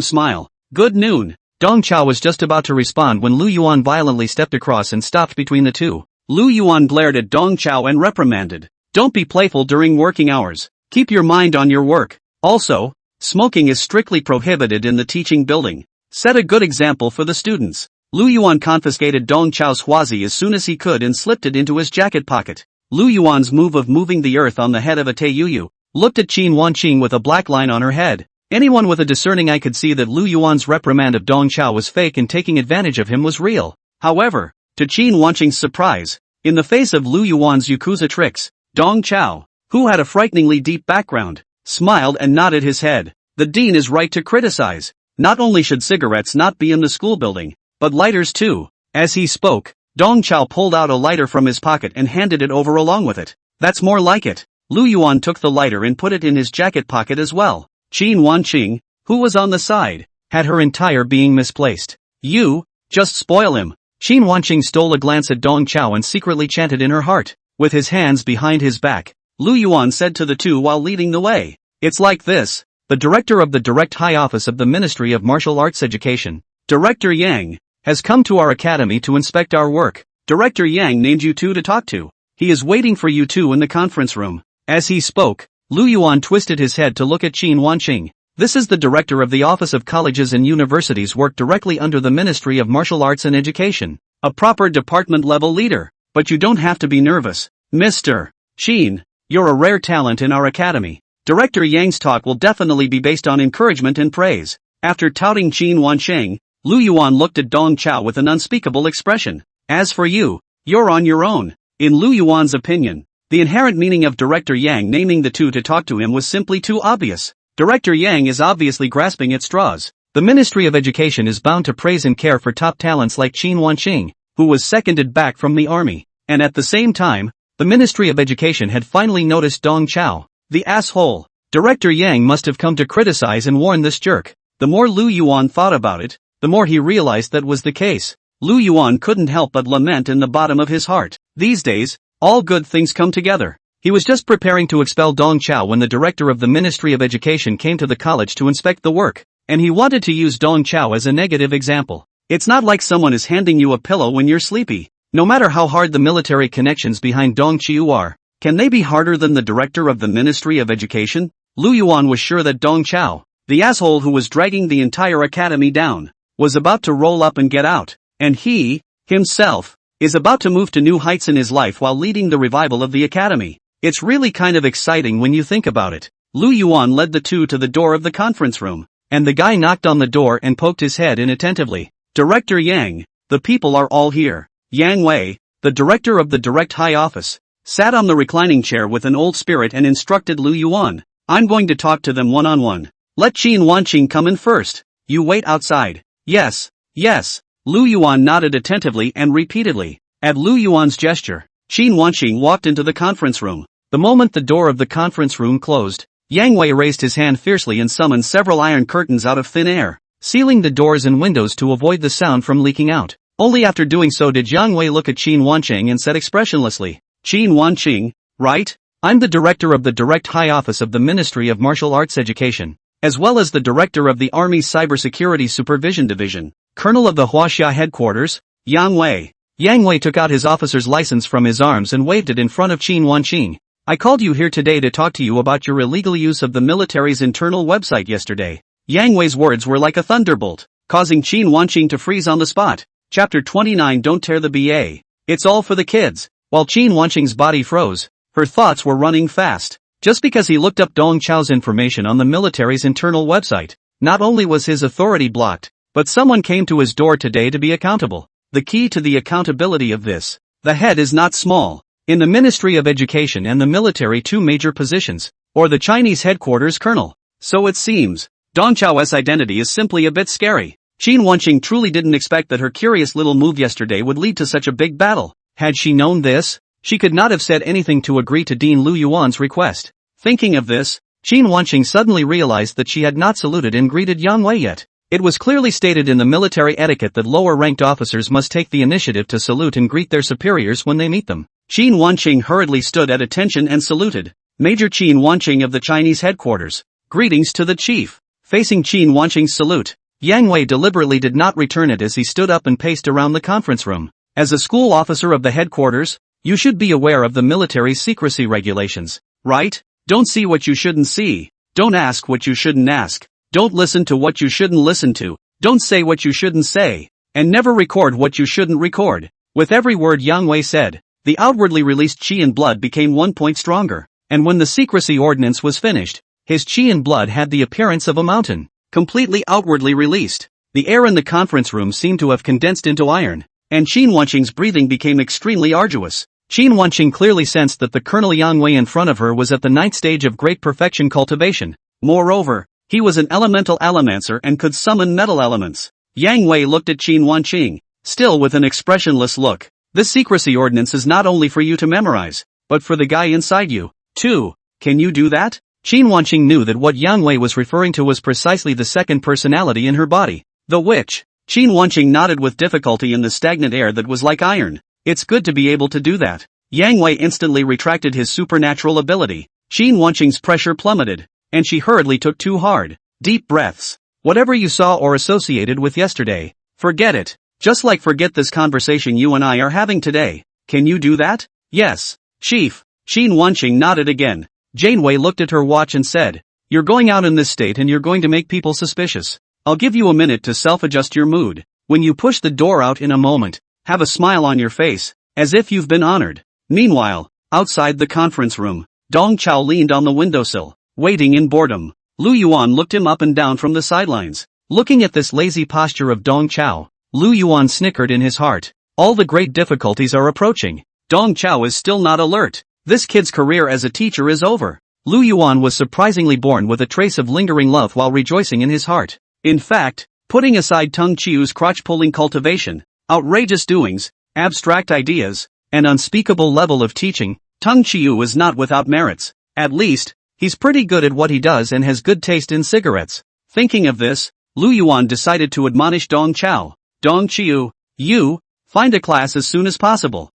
smile. Good noon. Dong Chao was just about to respond when Lu Yuan violently stepped across and stopped between the two. Lu Yuan glared at Dong Chao and reprimanded. Don't be playful during working hours. Keep your mind on your work. Also, smoking is strictly prohibited in the teaching building. Set a good example for the students. Lu Yuan confiscated Dong Chao's huazi as soon as he could and slipped it into his jacket pocket. Lu Yuan's move of moving the earth on the head of a Taiyuyu looked at Qin Wanqing with a black line on her head. Anyone with a discerning eye could see that Lu Yuan's reprimand of Dong Chao was fake and taking advantage of him was real. However, to Qin Wanqing's surprise, in the face of Lu Yuan's Yakuza tricks, Dong Chao, who had a frighteningly deep background, smiled and nodded his head. The dean is right to criticize. Not only should cigarettes not be in the school building, but lighters too. As he spoke, Dong Chao pulled out a lighter from his pocket and handed it over along with it. That's more like it. Lu Yuan took the lighter and put it in his jacket pocket as well. Qin Wanqing, who was on the side, had her entire being misplaced. You, just spoil him. Qin Wanqing stole a glance at Dong Chao and secretly chanted in her heart. With his hands behind his back, Lu Yuan said to the two while leading the way. It's like this. The director of the Direct High Office of the Ministry of Martial Arts Education, Director Yang, has come to our academy to inspect our work. Director Yang named you two to talk to. He is waiting for you two in the conference room. As he spoke, Lu Yuan twisted his head to look at Qin Wanqing. This is the director of the Office of Colleges and Universities, work directly under the Ministry of Martial Arts and Education. A proper department-level leader. But you don't have to be nervous. Mr. Qin, you're a rare talent in our academy. Director Yang's talk will definitely be based on encouragement and praise. After touting Qin Wanqing, Lu Yuan looked at Dong Chao with an unspeakable expression. As for you, you're on your own. In Lu Yuan's opinion, the inherent meaning of Director Yang naming the two to talk to him was simply too obvious. Director Yang is obviously grasping at straws. The Ministry of Education is bound to praise and care for top talents like Qin Wanqing, who was seconded back from the army. And at the same time, the Ministry of Education had finally noticed Dong Chao. The asshole. Director Yang must have come to criticize and warn this jerk. The more Lu Yuan thought about it, the more he realized that was the case. Lu Yuan couldn't help but lament in the bottom of his heart. These days, all good things come together. He was just preparing to expel Dong Chao when the director of the Ministry of Education came to the college to inspect the work, and he wanted to use Dong Chao as a negative example. It's not like someone is handing you a pillow when you're sleepy. No matter how hard the military connections behind Dong Chiu are, can they be harder than the director of the Ministry of Education? Lu Yuan was sure that Dong Chao, the asshole who was dragging the entire academy down, was about to roll up and get out, and he, himself, is about to move to new heights in his life while leading the revival of the academy. It's really kind of exciting when you think about it. Lu Yuan led the two to the door of the conference room, and the guy knocked on the door and poked his head in attentively. Director Yang, the people are all here. Yang Wei, the director of the Direct High Office, sat on the reclining chair with an old spirit and instructed Lu Yuan. I'm going to talk to them one-on-one. Let Qin Wanqing come in first. You wait outside. Yes, yes. Lu Yuan nodded attentively and repeatedly. At Lu Yuan's gesture, Qin Wanqing walked into the conference room. The moment the door of the conference room closed, Yang Wei raised his hand fiercely and summoned several iron curtains out of thin air, sealing the doors and windows to avoid the sound from leaking out. Only after doing so did Yang Wei look at Qin Wanqing and said expressionlessly, Qin Wanqing, right? I'm the director of the Direct High Office of the Ministry of Martial Arts Education, as well as the director of the Army's Cybersecurity Supervision Division, colonel of the Huaxia headquarters, Yang Wei. Yang Wei took out his officer's license from his arms and waved it in front of Qin Wanqing. I called you here today to talk to you about your illegal use of the military's internal website yesterday. Yang Wei's words were like a thunderbolt, causing Qin Wanqing to freeze on the spot. Chapter 29 Don't Tear the BA. It's all for the kids. While Qin Wanqing's body froze, her thoughts were running fast. Just because he looked up Dong Chao's information on the military's internal website, not only was his authority blocked, but someone came to his door today to be accountable. The key to the accountability of this. The head is not small. In the Ministry of Education and the military, two major positions, or the Chinese headquarters colonel. So it seems, Dong Chao's identity is simply a bit scary. Qin Wanqing truly didn't expect that her curious little move yesterday would lead to such a big battle. Had she known this, she could not have said anything to agree to Dean Lu Yuan's request. Thinking of this, Qin Wanqing suddenly realized that she had not saluted and greeted Yang Wei yet. It was clearly stated in the military etiquette that lower-ranked officers must take the initiative to salute and greet their superiors when they meet them. Qin Wanqing hurriedly stood at attention and saluted. Major Qin Wanqing of the Chinese headquarters. Greetings to the chief. Facing Qin Wanqing's salute, Yang Wei deliberately did not return it as he stood up and paced around the conference room. As a school officer of the headquarters, you should be aware of the military's secrecy regulations, right? Don't see what you shouldn't see. Don't ask what you shouldn't ask. Don't listen to what you shouldn't listen to. Don't say what you shouldn't say. And never record what you shouldn't record. With every word Yang Wei said, the outwardly released qi and blood became 1 point stronger. And when the secrecy ordinance was finished, his qi and blood had the appearance of a mountain, completely outwardly released. The air in the conference room seemed to have condensed into iron, and Qin Wanqing's breathing became extremely arduous. Qin Wanqing clearly sensed that the Colonel Yang Wei in front of her was at the 9th stage of great perfection cultivation. Moreover, he was an elemental allomancer and could summon metal elements. Yang Wei looked at Qin Wanqing, still with an expressionless look. This secrecy ordinance is not only for you to memorize, but for the guy inside you, too. Can you do that? Qin Wanqing knew that what Yang Wei was referring to was precisely the second personality in her body, the witch. Qin Wanqing nodded with difficulty in the stagnant air that was like iron. It's good to be able to do that. Yang Wei instantly retracted his supernatural ability. Qin Wanqing's pressure plummeted, and she hurriedly took 2 hard, deep breaths. Whatever you saw or associated with yesterday, forget it. Just like forget this conversation you and I are having today. Can you do that? Yes, Chief. Qin Wanqing nodded again. Janeway looked at her watch and said, "You're going out in this state and you're going to make people suspicious. I'll give you a minute to self-adjust your mood. When you push the door out in a moment, have a smile on your face, as if you've been honored." Meanwhile, outside the conference room, Dong Chao leaned on the windowsill, waiting in boredom. Lu Yuan looked him up and down from the sidelines. Looking at this lazy posture of Dong Chao, Lu Yuan snickered in his heart. All the great difficulties are approaching. Dong Chao is still not alert. This kid's career as a teacher is over. Lu Yuan was surprisingly born with a trace of lingering love while rejoicing in his heart. In fact, putting aside Tung Chiu's crotch-pulling cultivation, outrageous doings, abstract ideas, and unspeakable level of teaching, Tung Chiu is not without merits. At least, he's pretty good at what he does and has good taste in cigarettes. Thinking of this, Lu Yuan decided to admonish Dong Chao. "Dong Chiu, you, find a class as soon as possible."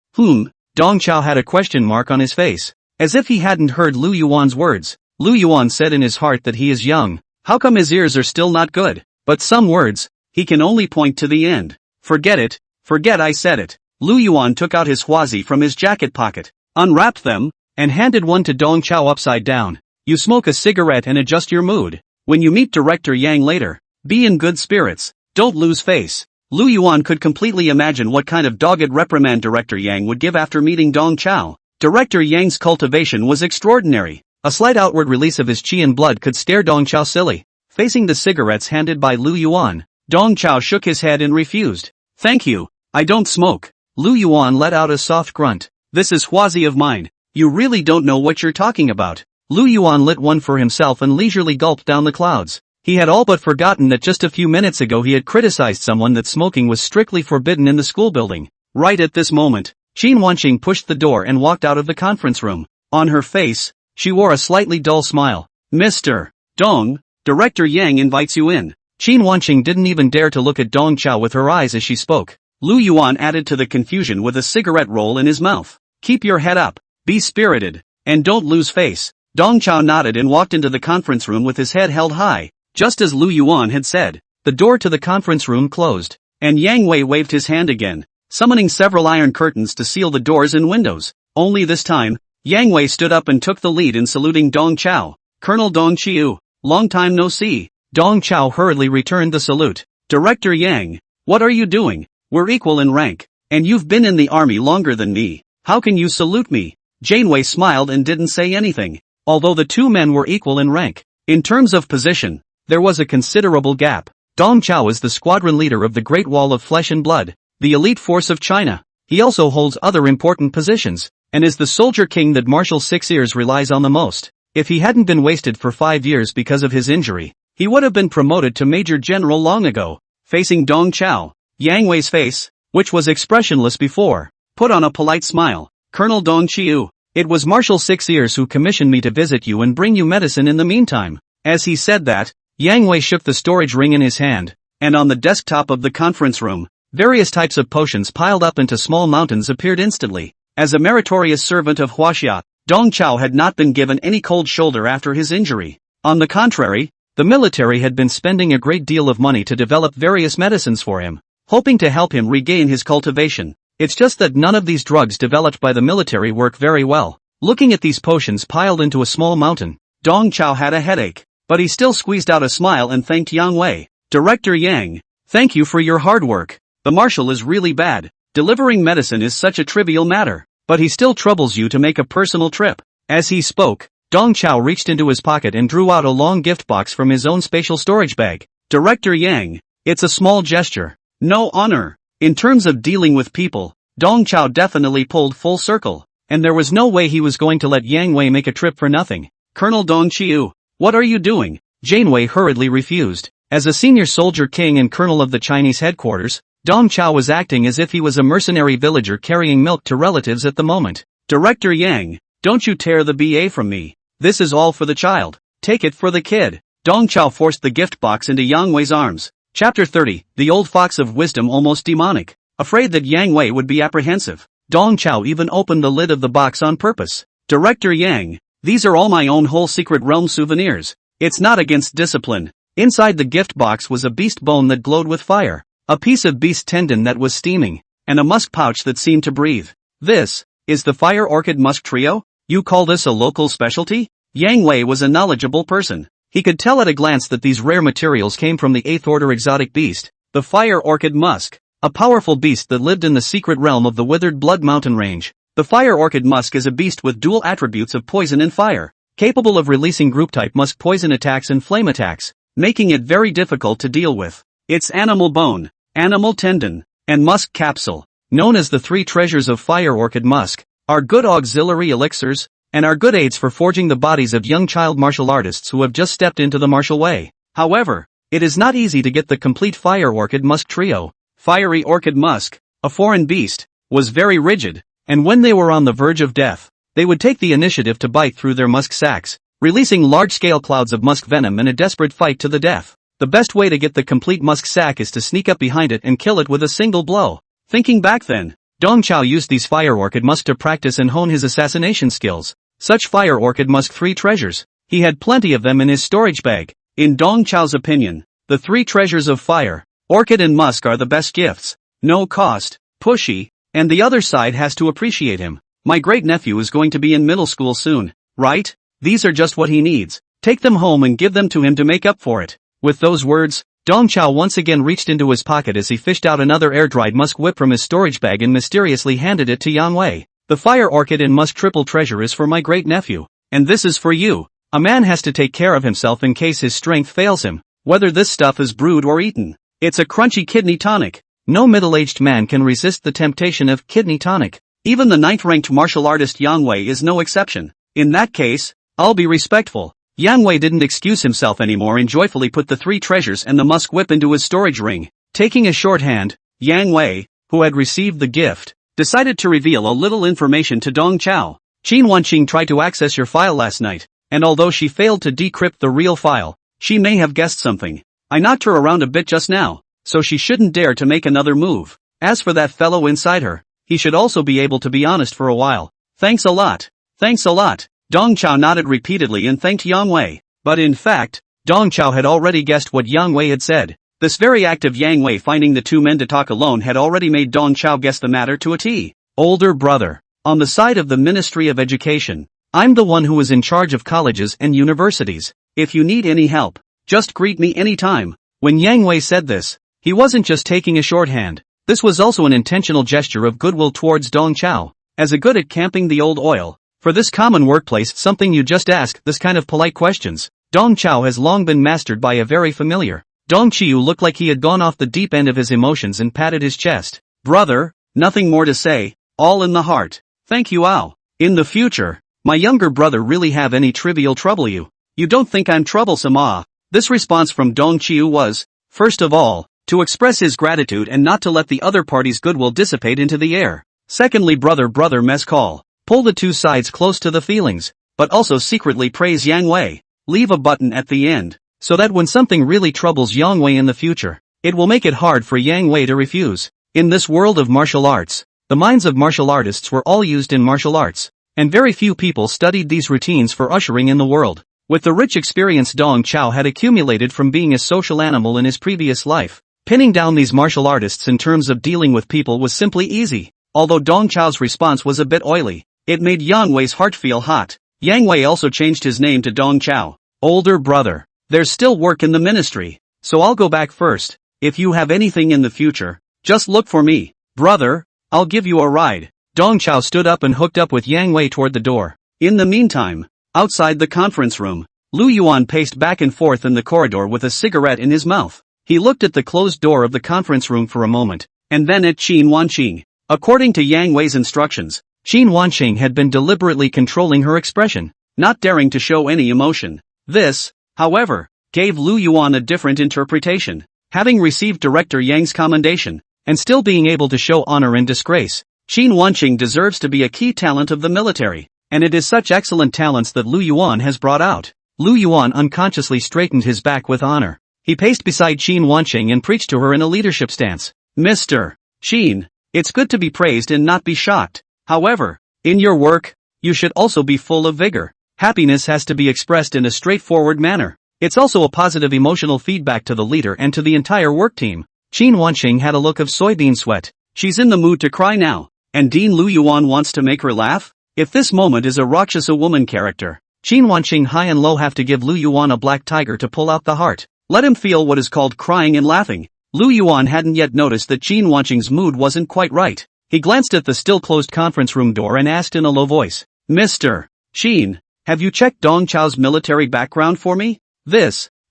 Dong Chao had a question mark on his face, as if he hadn't heard Lu Yuan's words. Lu Yuan said in his heart that he is young. How come his ears are still not good? But some words, he can only point to the end. Forget it, forget I said it. Lu Yuan took out his huazi from his jacket pocket, unwrapped them, and handed one to Dong Chao upside down. "You smoke a cigarette and adjust your mood. When you meet Director Yang later, be in good spirits, don't lose face." Lu Yuan could completely imagine what kind of dogged reprimand Director Yang would give after meeting Dong Chao. Director Yang's cultivation was extraordinary. A slight outward release of his qi and blood could stare Dong Chao silly. Facing the cigarettes handed by Lu Yuan, Dong Chao shook his head and refused. "Thank you, I don't smoke." Lu Yuan let out a soft grunt. "This is huazi of mine. You really don't know what you're talking about." Lu Yuan lit one for himself and leisurely gulped down the clouds. He had all but forgotten that just a few minutes ago he had criticized someone that smoking was strictly forbidden in the school building. Right at this moment, Qin Wanqing pushed the door and walked out of the conference room. On her face, she wore a slightly dull smile. "Mr. Dong, Director Yang invites you in." Qin Wanqing didn't even dare to look at Dong Chao with her eyes as she spoke. Lu Yuan added to the confusion with a cigarette roll in his mouth. "Keep your head up, be spirited, and don't lose face." Dong Chao nodded and walked into the conference room with his head held high. Just as Lu Yuan had said, the door to the conference room closed, and Yang Wei waved his hand again, summoning several iron curtains to seal the doors and windows. Only this time, Yang Wei stood up and took the lead in saluting Dong Chao. "Colonel Dong Chiu, long time no see." Dong Chao hurriedly returned the salute. "Director Yang, what are you doing? We're equal in rank, and you've been in the army longer than me. How can you salute me?" Janeway smiled and didn't say anything. Although the two men were equal in rank, in terms of position, there was a considerable gap. Dong Chao is the squadron leader of the Great Wall of Flesh and Blood, the elite force of China. He also holds other important positions, and is the soldier king that Marshal Six Ears relies on the most. If he hadn't been wasted for 5 years because of his injury, he would have been promoted to Major General long ago. Facing Dong Chao, Yang Wei's face, which was expressionless before, put on a polite smile. "Colonel Dong Chiu, it was Marshal Six Ears who commissioned me to visit you and bring you medicine in the meantime." As he said that, Yang Wei shook the storage ring in his hand, and on the desktop of the conference room, various types of potions piled up into small mountains appeared instantly. As a meritorious servant of Huaxia, Dong Chao had not been given any cold shoulder after his injury. On the contrary, the military had been spending a great deal of money to develop various medicines for him, hoping to help him regain his cultivation. It's just that none of these drugs developed by the military work very well. Looking at these potions piled into a small mountain, Dong Chao had a headache, but he still squeezed out a smile and thanked Yang Wei. Director Yang, thank you for your hard work. The marshal is really bad. Delivering medicine is such a trivial matter, but he still troubles you to make a personal trip. As he spoke, Dong Chao reached into his pocket and drew out a long gift box from his own spatial storage bag. Director Yang, it's a small gesture. No honor. In terms of dealing with people, Dong Chao definitely pulled full circle, and there was no way he was going to let Yang Wei make a trip for nothing. Colonel Dong Chiu, what are you doing? Janeway hurriedly refused. As a senior soldier king and colonel of the Chinese headquarters, Dong Chao was acting as if he was a mercenary villager carrying milk to relatives at the moment. Director Yang, don't you tear the BA from me. This is all for the child. Take it for the kid. Dong Chao forced the gift box into Yang Wei's arms. Chapter 30, The Old Fox of Wisdom Almost Demonic. Afraid that Yang Wei would be apprehensive, Dong Chao even opened the lid of the box on purpose. Director Yang, these are all my own whole secret realm souvenirs. It's not against discipline. Inside the gift box was a beast bone that glowed with fire, a piece of beast tendon that was steaming, and a musk pouch that seemed to breathe. This is the Fire Orchid Musk Trio? You call this a local specialty? Yang Wei was a knowledgeable person. He could tell at a glance that these rare materials came from the 8th order exotic beast, the Fire Orchid Musk, a powerful beast that lived in the secret realm of the Withered Blood Mountain Range. The Fire Orchid Musk is a beast with dual attributes of poison and fire, capable of releasing group-type musk poison attacks and flame attacks, making it very difficult to deal with. Its animal bone, animal tendon, and musk capsule, known as the 3 treasures of Fire Orchid Musk, are good auxiliary elixirs, and are good aids for forging the bodies of young child martial artists who have just stepped into the martial way. However, it is not easy to get the complete Fire Orchid Musk trio. Fiery Orchid Musk, a foreign beast, was very rigid, and when they were on the verge of death, they would take the initiative to bite through their musk sacs, releasing large-scale clouds of musk venom in a desperate fight to the death. The best way to get the complete musk sac is to sneak up behind it and kill it with a single blow. Thinking back then, Dong Chao used these Fire Orchid Musk to practice and hone his assassination skills. Such Fire Orchid Musk 3 treasures. He had plenty of them in his storage bag. In Dong Chao's opinion, the 3 treasures of Fire, Orchid and Musk are the best gifts. No cost, pushy, and the other side has to appreciate him. My great-nephew is going to be in middle school soon, right? These are just what he needs. Take them home and give them to him to make up for it. With those words, Dong Chao once again reached into his pocket as he fished out another air-dried musk whip from his storage bag and mysteriously handed it to Yang Wei. The Fire Orchid and Musk triple treasure is for my great-nephew, and this is for you. A man has to take care of himself in case his strength fails him, whether this stuff is brewed or eaten. It's a crunchy kidney tonic. No middle-aged man can resist the temptation of kidney tonic. Even the 9th-ranked martial artist Yang Wei is no exception. In that case, I'll be respectful. Yang Wei didn't excuse himself anymore and joyfully put the 3 treasures and the musk whip into his storage ring. Taking a shorthand, Yang Wei, who had received the gift, decided to reveal a little information to Dong Chao. Qin Wanqing tried to access your file last night, and although she failed to decrypt the real file, she may have guessed something. I knocked her around a bit just now, so she shouldn't dare to make another move. As for that fellow inside her, he should also be able to be honest for a while. Thanks a lot. Thanks a lot. Dong Chao nodded repeatedly and thanked Yang Wei. But in fact, Dong Chao had already guessed what Yang Wei had said. This very act of Yang Wei finding the 2 men to talk alone had already made Dong Chao guess the matter to a T. Older brother. On the side of the Ministry of Education, I'm the one who is in charge of colleges and universities. If you need any help, just greet me anytime. When Yang Wei said this, he wasn't just taking a shorthand. This was also an intentional gesture of goodwill towards Dong Chao. As a good at camping the old oil, for this common workplace something you just ask this kind of polite questions, Dong Chao has long been mastered by a very familiar. Dong Chiu looked like he had gone off the deep end of his emotions and patted his chest. Brother, nothing more to say, all in the heart. Thank you Ao. In the future, my younger brother really have any trivial trouble you? You don't think I'm troublesome ah? This response from Dong Chiu was, first of all, to express his gratitude and not to let the other party's goodwill dissipate into the air. Secondly brother mess call. Pull the 2 sides close to the feelings, but also secretly praise Yang Wei. Leave a button at the end, so that when something really troubles Yang Wei in the future, It will make it hard for Yang Wei to refuse. In this world of martial arts, the minds of martial artists were all used in martial arts, and very few people studied these routines for ushering in the world. With the rich experience Dong Chao had accumulated from being a social animal in his previous life, pinning down these martial artists in terms of dealing with people was simply easy. Although Dong Chao's response was a bit oily, it made Yang Wei's heart feel hot. Yang Wei also changed his name to Dong Chao. Older brother. There's still work in the ministry, so I'll go back first. If you have anything in the future, just look for me. Brother, I'll give you a ride. Dong Chao stood up and hooked up with Yang Wei toward the door. In the meantime, outside the conference room, Lu Yuan paced back and forth in the corridor with a cigarette in his mouth. He looked at the closed door of the conference room for a moment, and then at Qin Wanqing. According to Yang Wei's instructions, Qin Wanqing had been deliberately controlling her expression, not daring to show any emotion. This, however, gave Lu Yuan a different interpretation. Having received Director Yang's commendation, and still being able to show honor in disgrace, Qin Wanqing deserves to be a key talent of the military, and it is such excellent talents that Lu Yuan has brought out. Lu Yuan unconsciously straightened his back with honor. He paced beside Qin Wanqing and preached to her in a leadership stance. Mr. Qin, it's good to be praised and not be shocked. However, in your work, you should also be full of vigor. Happiness has to be expressed in a straightforward manner. It's also a positive emotional feedback to the leader and to the entire work team. Qin Wanqing had a look of soybean sweat. She's in the mood to cry now. And Dean Lu Yuan wants to make her laugh? If this moment is a Rakshasa woman character, Qin Wanqing high and low have to give Lu Yuan a black tiger to pull out the heart. Let him feel what is called crying and laughing. Lu Yuan hadn't yet noticed that Qin Wanqing's mood wasn't quite right. He glanced at the still-closed conference room door and asked in a low voice, Mr. Qin, have you checked Dong Chao's military background for me?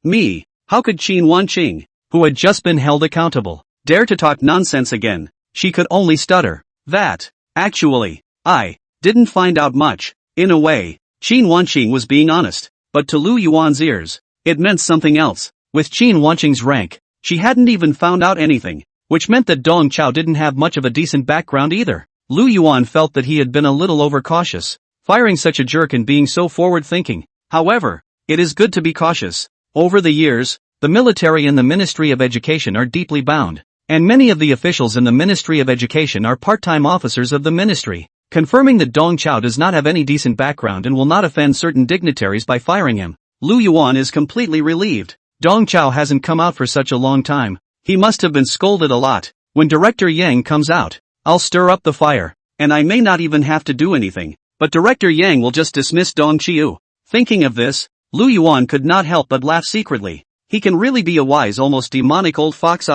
Me. How could Qin Wanqing, who had just been held accountable, dare to talk nonsense again? She could only stutter. Actually, I didn't find out much. In a way, Qin Wanqing was being honest, but to Lu Yuan's ears, it meant something else. With Qin Wanqing's rank, she hadn't even found out anything, which meant that Dong Chao didn't have much of a decent background either. Lu Yuan felt that he had been a little overcautious, firing such a jerk and being so forward-thinking. However, it is good to be cautious. Over the years, the military and the Ministry of Education are deeply bound, and many of the officials in the Ministry of Education are part-time officers of the ministry, confirming that Dong Chao does not have any decent background and will not offend certain dignitaries by firing him. Lu Yuan is completely relieved. Dong Chao hasn't come out for such a long time. He must have been scolded a lot. When Director Yang comes out, I'll stir up the fire, and I may not even have to do anything, but Director Yang will just dismiss Dong Qiu. Thinking of this, Lu Yuan could not help but laugh secretly. He can really be a wise, almost demonic old fox.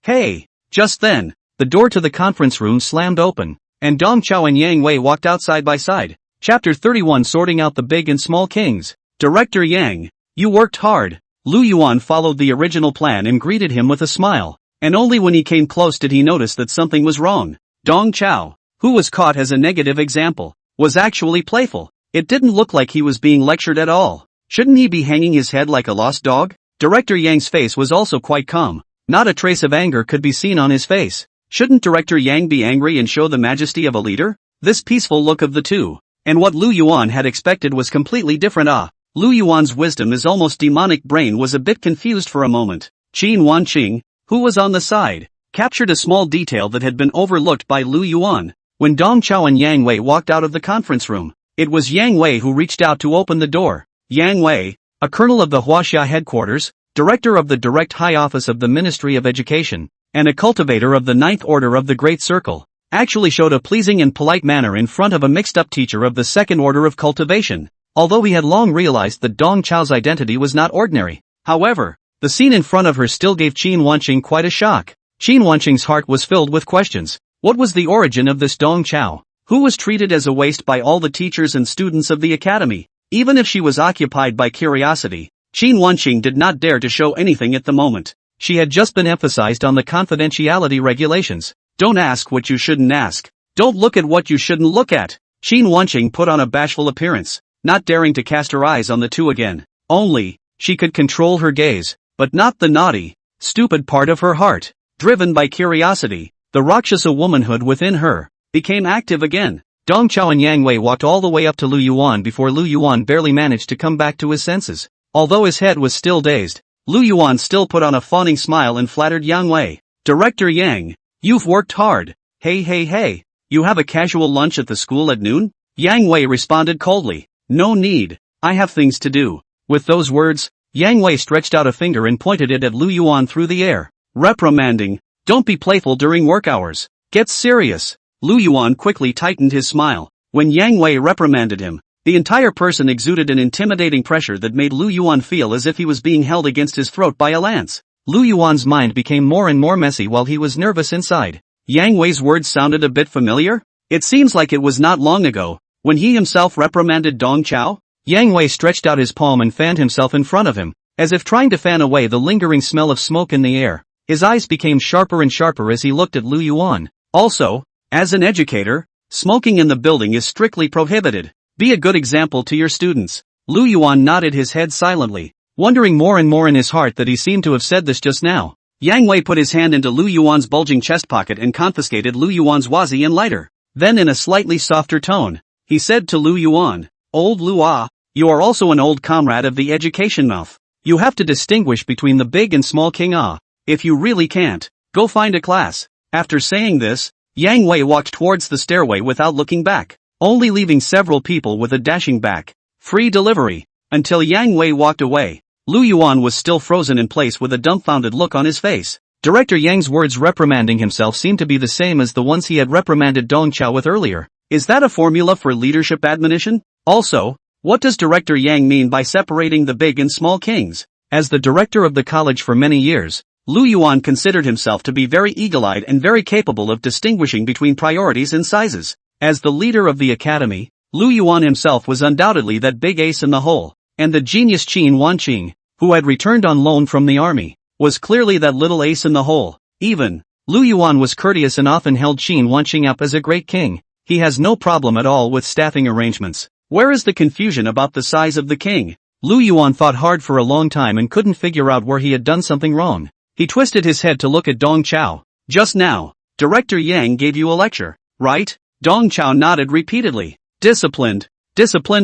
Hey! Just then, the door to the conference room slammed open, and Dong Chao and Yang Wei walked out side by side. Chapter 31 Sorting Out the Big and Small Kings. Director Yang, you worked hard. Lu Yuan followed the original plan and greeted him with a smile, and only when he came close did he notice that something was wrong. Dong Chao, who was caught as a negative example, was actually playful. It didn't look like he was being lectured at all. Shouldn't he be hanging his head like a lost dog? Director Yang's face was also quite calm. Not a trace of anger could be seen on his face. Shouldn't Director Yang be angry and show the majesty of a leader? This peaceful look of the two, and what Lu Yuan had expected was completely different. Lu Yuan's wisdom is almost demonic brain was a bit confused for a moment. Qin Wanqing, who was on the side, captured a small detail that had been overlooked by Lu Yuan. When Dong Chao and Yang Wei walked out of the conference room, it was Yang Wei who reached out to open the door. Yang Wei, a colonel of the Huaxia headquarters, director of the Direct High Office of the Ministry of Education, and a cultivator of the Ninth Order of the Great Circle, actually showed a pleasing and polite manner in front of a mixed-up teacher of the Second Order of Cultivation, although he had long realized that Dong Chao's identity was not ordinary. However, the scene in front of her still gave Qin Wanqing quite a shock. Qin Wanqing's heart was filled with questions. What was the origin of this Dong Chao, who was treated as a waste by all the teachers and students of the academy? Even if she was occupied by curiosity, Qin Wanqing did not dare to show anything at the moment. She had just been emphasized on the confidentiality regulations. Don't ask what you shouldn't ask. Don't look at what you shouldn't look at. Qin Wanqing put on a bashful appearance, not daring to cast her eyes on the two again. Only, she could control her gaze, but not the naughty, stupid part of her heart. Driven by curiosity, the Rakshasa womanhood within her became active again. Dong Chao and Yang Wei walked all the way up to Lu Yuan before Lu Yuan barely managed to come back to his senses. Although his head was still dazed, Lu Yuan still put on a fawning smile and flattered Yang Wei. Director Yang, you've worked hard. Hey, you have a casual lunch at the school at noon? Yang Wei responded coldly. No need, I have things to do. With those words, Yang Wei stretched out a finger and pointed it at Lu Yuan through the air. Reprimanding, don't be playful during work hours. Get serious. Lu Yuan quickly tightened his smile. When Yang Wei reprimanded him, the entire person exuded an intimidating pressure that made Lu Yuan feel as if he was being held against his throat by a lance. Lu Yuan's mind became more and more messy while he was nervous inside. Yang Wei's words sounded a bit familiar? It seems like it was not long ago, when he himself reprimanded Dong Chao. Yang Wei stretched out his palm and fanned himself in front of him, as if trying to fan away the lingering smell of smoke in the air. His eyes became sharper and sharper as he looked at Lu Yuan. Also, as an educator, smoking in the building is strictly prohibited. Be a good example to your students. Lu Yuan nodded his head silently, wondering more and more in his heart that he seemed to have said this just now. Yang Wei put his hand into Lu Yuan's bulging chest pocket and confiscated Lu Yuan's wazi and lighter. Then in a slightly softer tone, he said to Lu Yuan, Old Lua, you are also an old comrade of the education mouth. You have to distinguish between the big and small king ah. If you really can't, go find a class. After saying this, Yang Wei walked towards the stairway without looking back, only leaving several people with a dashing back. Free delivery. Until Yang Wei walked away, Lu Yuan was still frozen in place with a dumbfounded look on his face. Director Yang's words reprimanding himself seemed to be the same as the ones he had reprimanded Dong Chao with earlier. Is that a formula for leadership admonition? Also, what does Director Yang mean by separating the big and small kings? As the director of the college for many years, Lu Yuan considered himself to be very eagle-eyed and very capable of distinguishing between priorities and sizes. As the leader of the academy, Lu Yuan himself was undoubtedly that big ace in the hole, and the genius Qin Wanqing, who had returned on loan from the army, was clearly that little ace in the hole. Even, Lu Yuan was courteous and often held Qin Wanqing up as a great king. He has no problem at all with staffing arrangements. Where is the confusion about the size of the king? Lu Yuan thought hard for a long time and couldn't figure out where he had done something wrong. He twisted his head to look at Dong Chao. Just now, Director Yang gave you a lecture, right? Dong Chao nodded repeatedly. Disciplined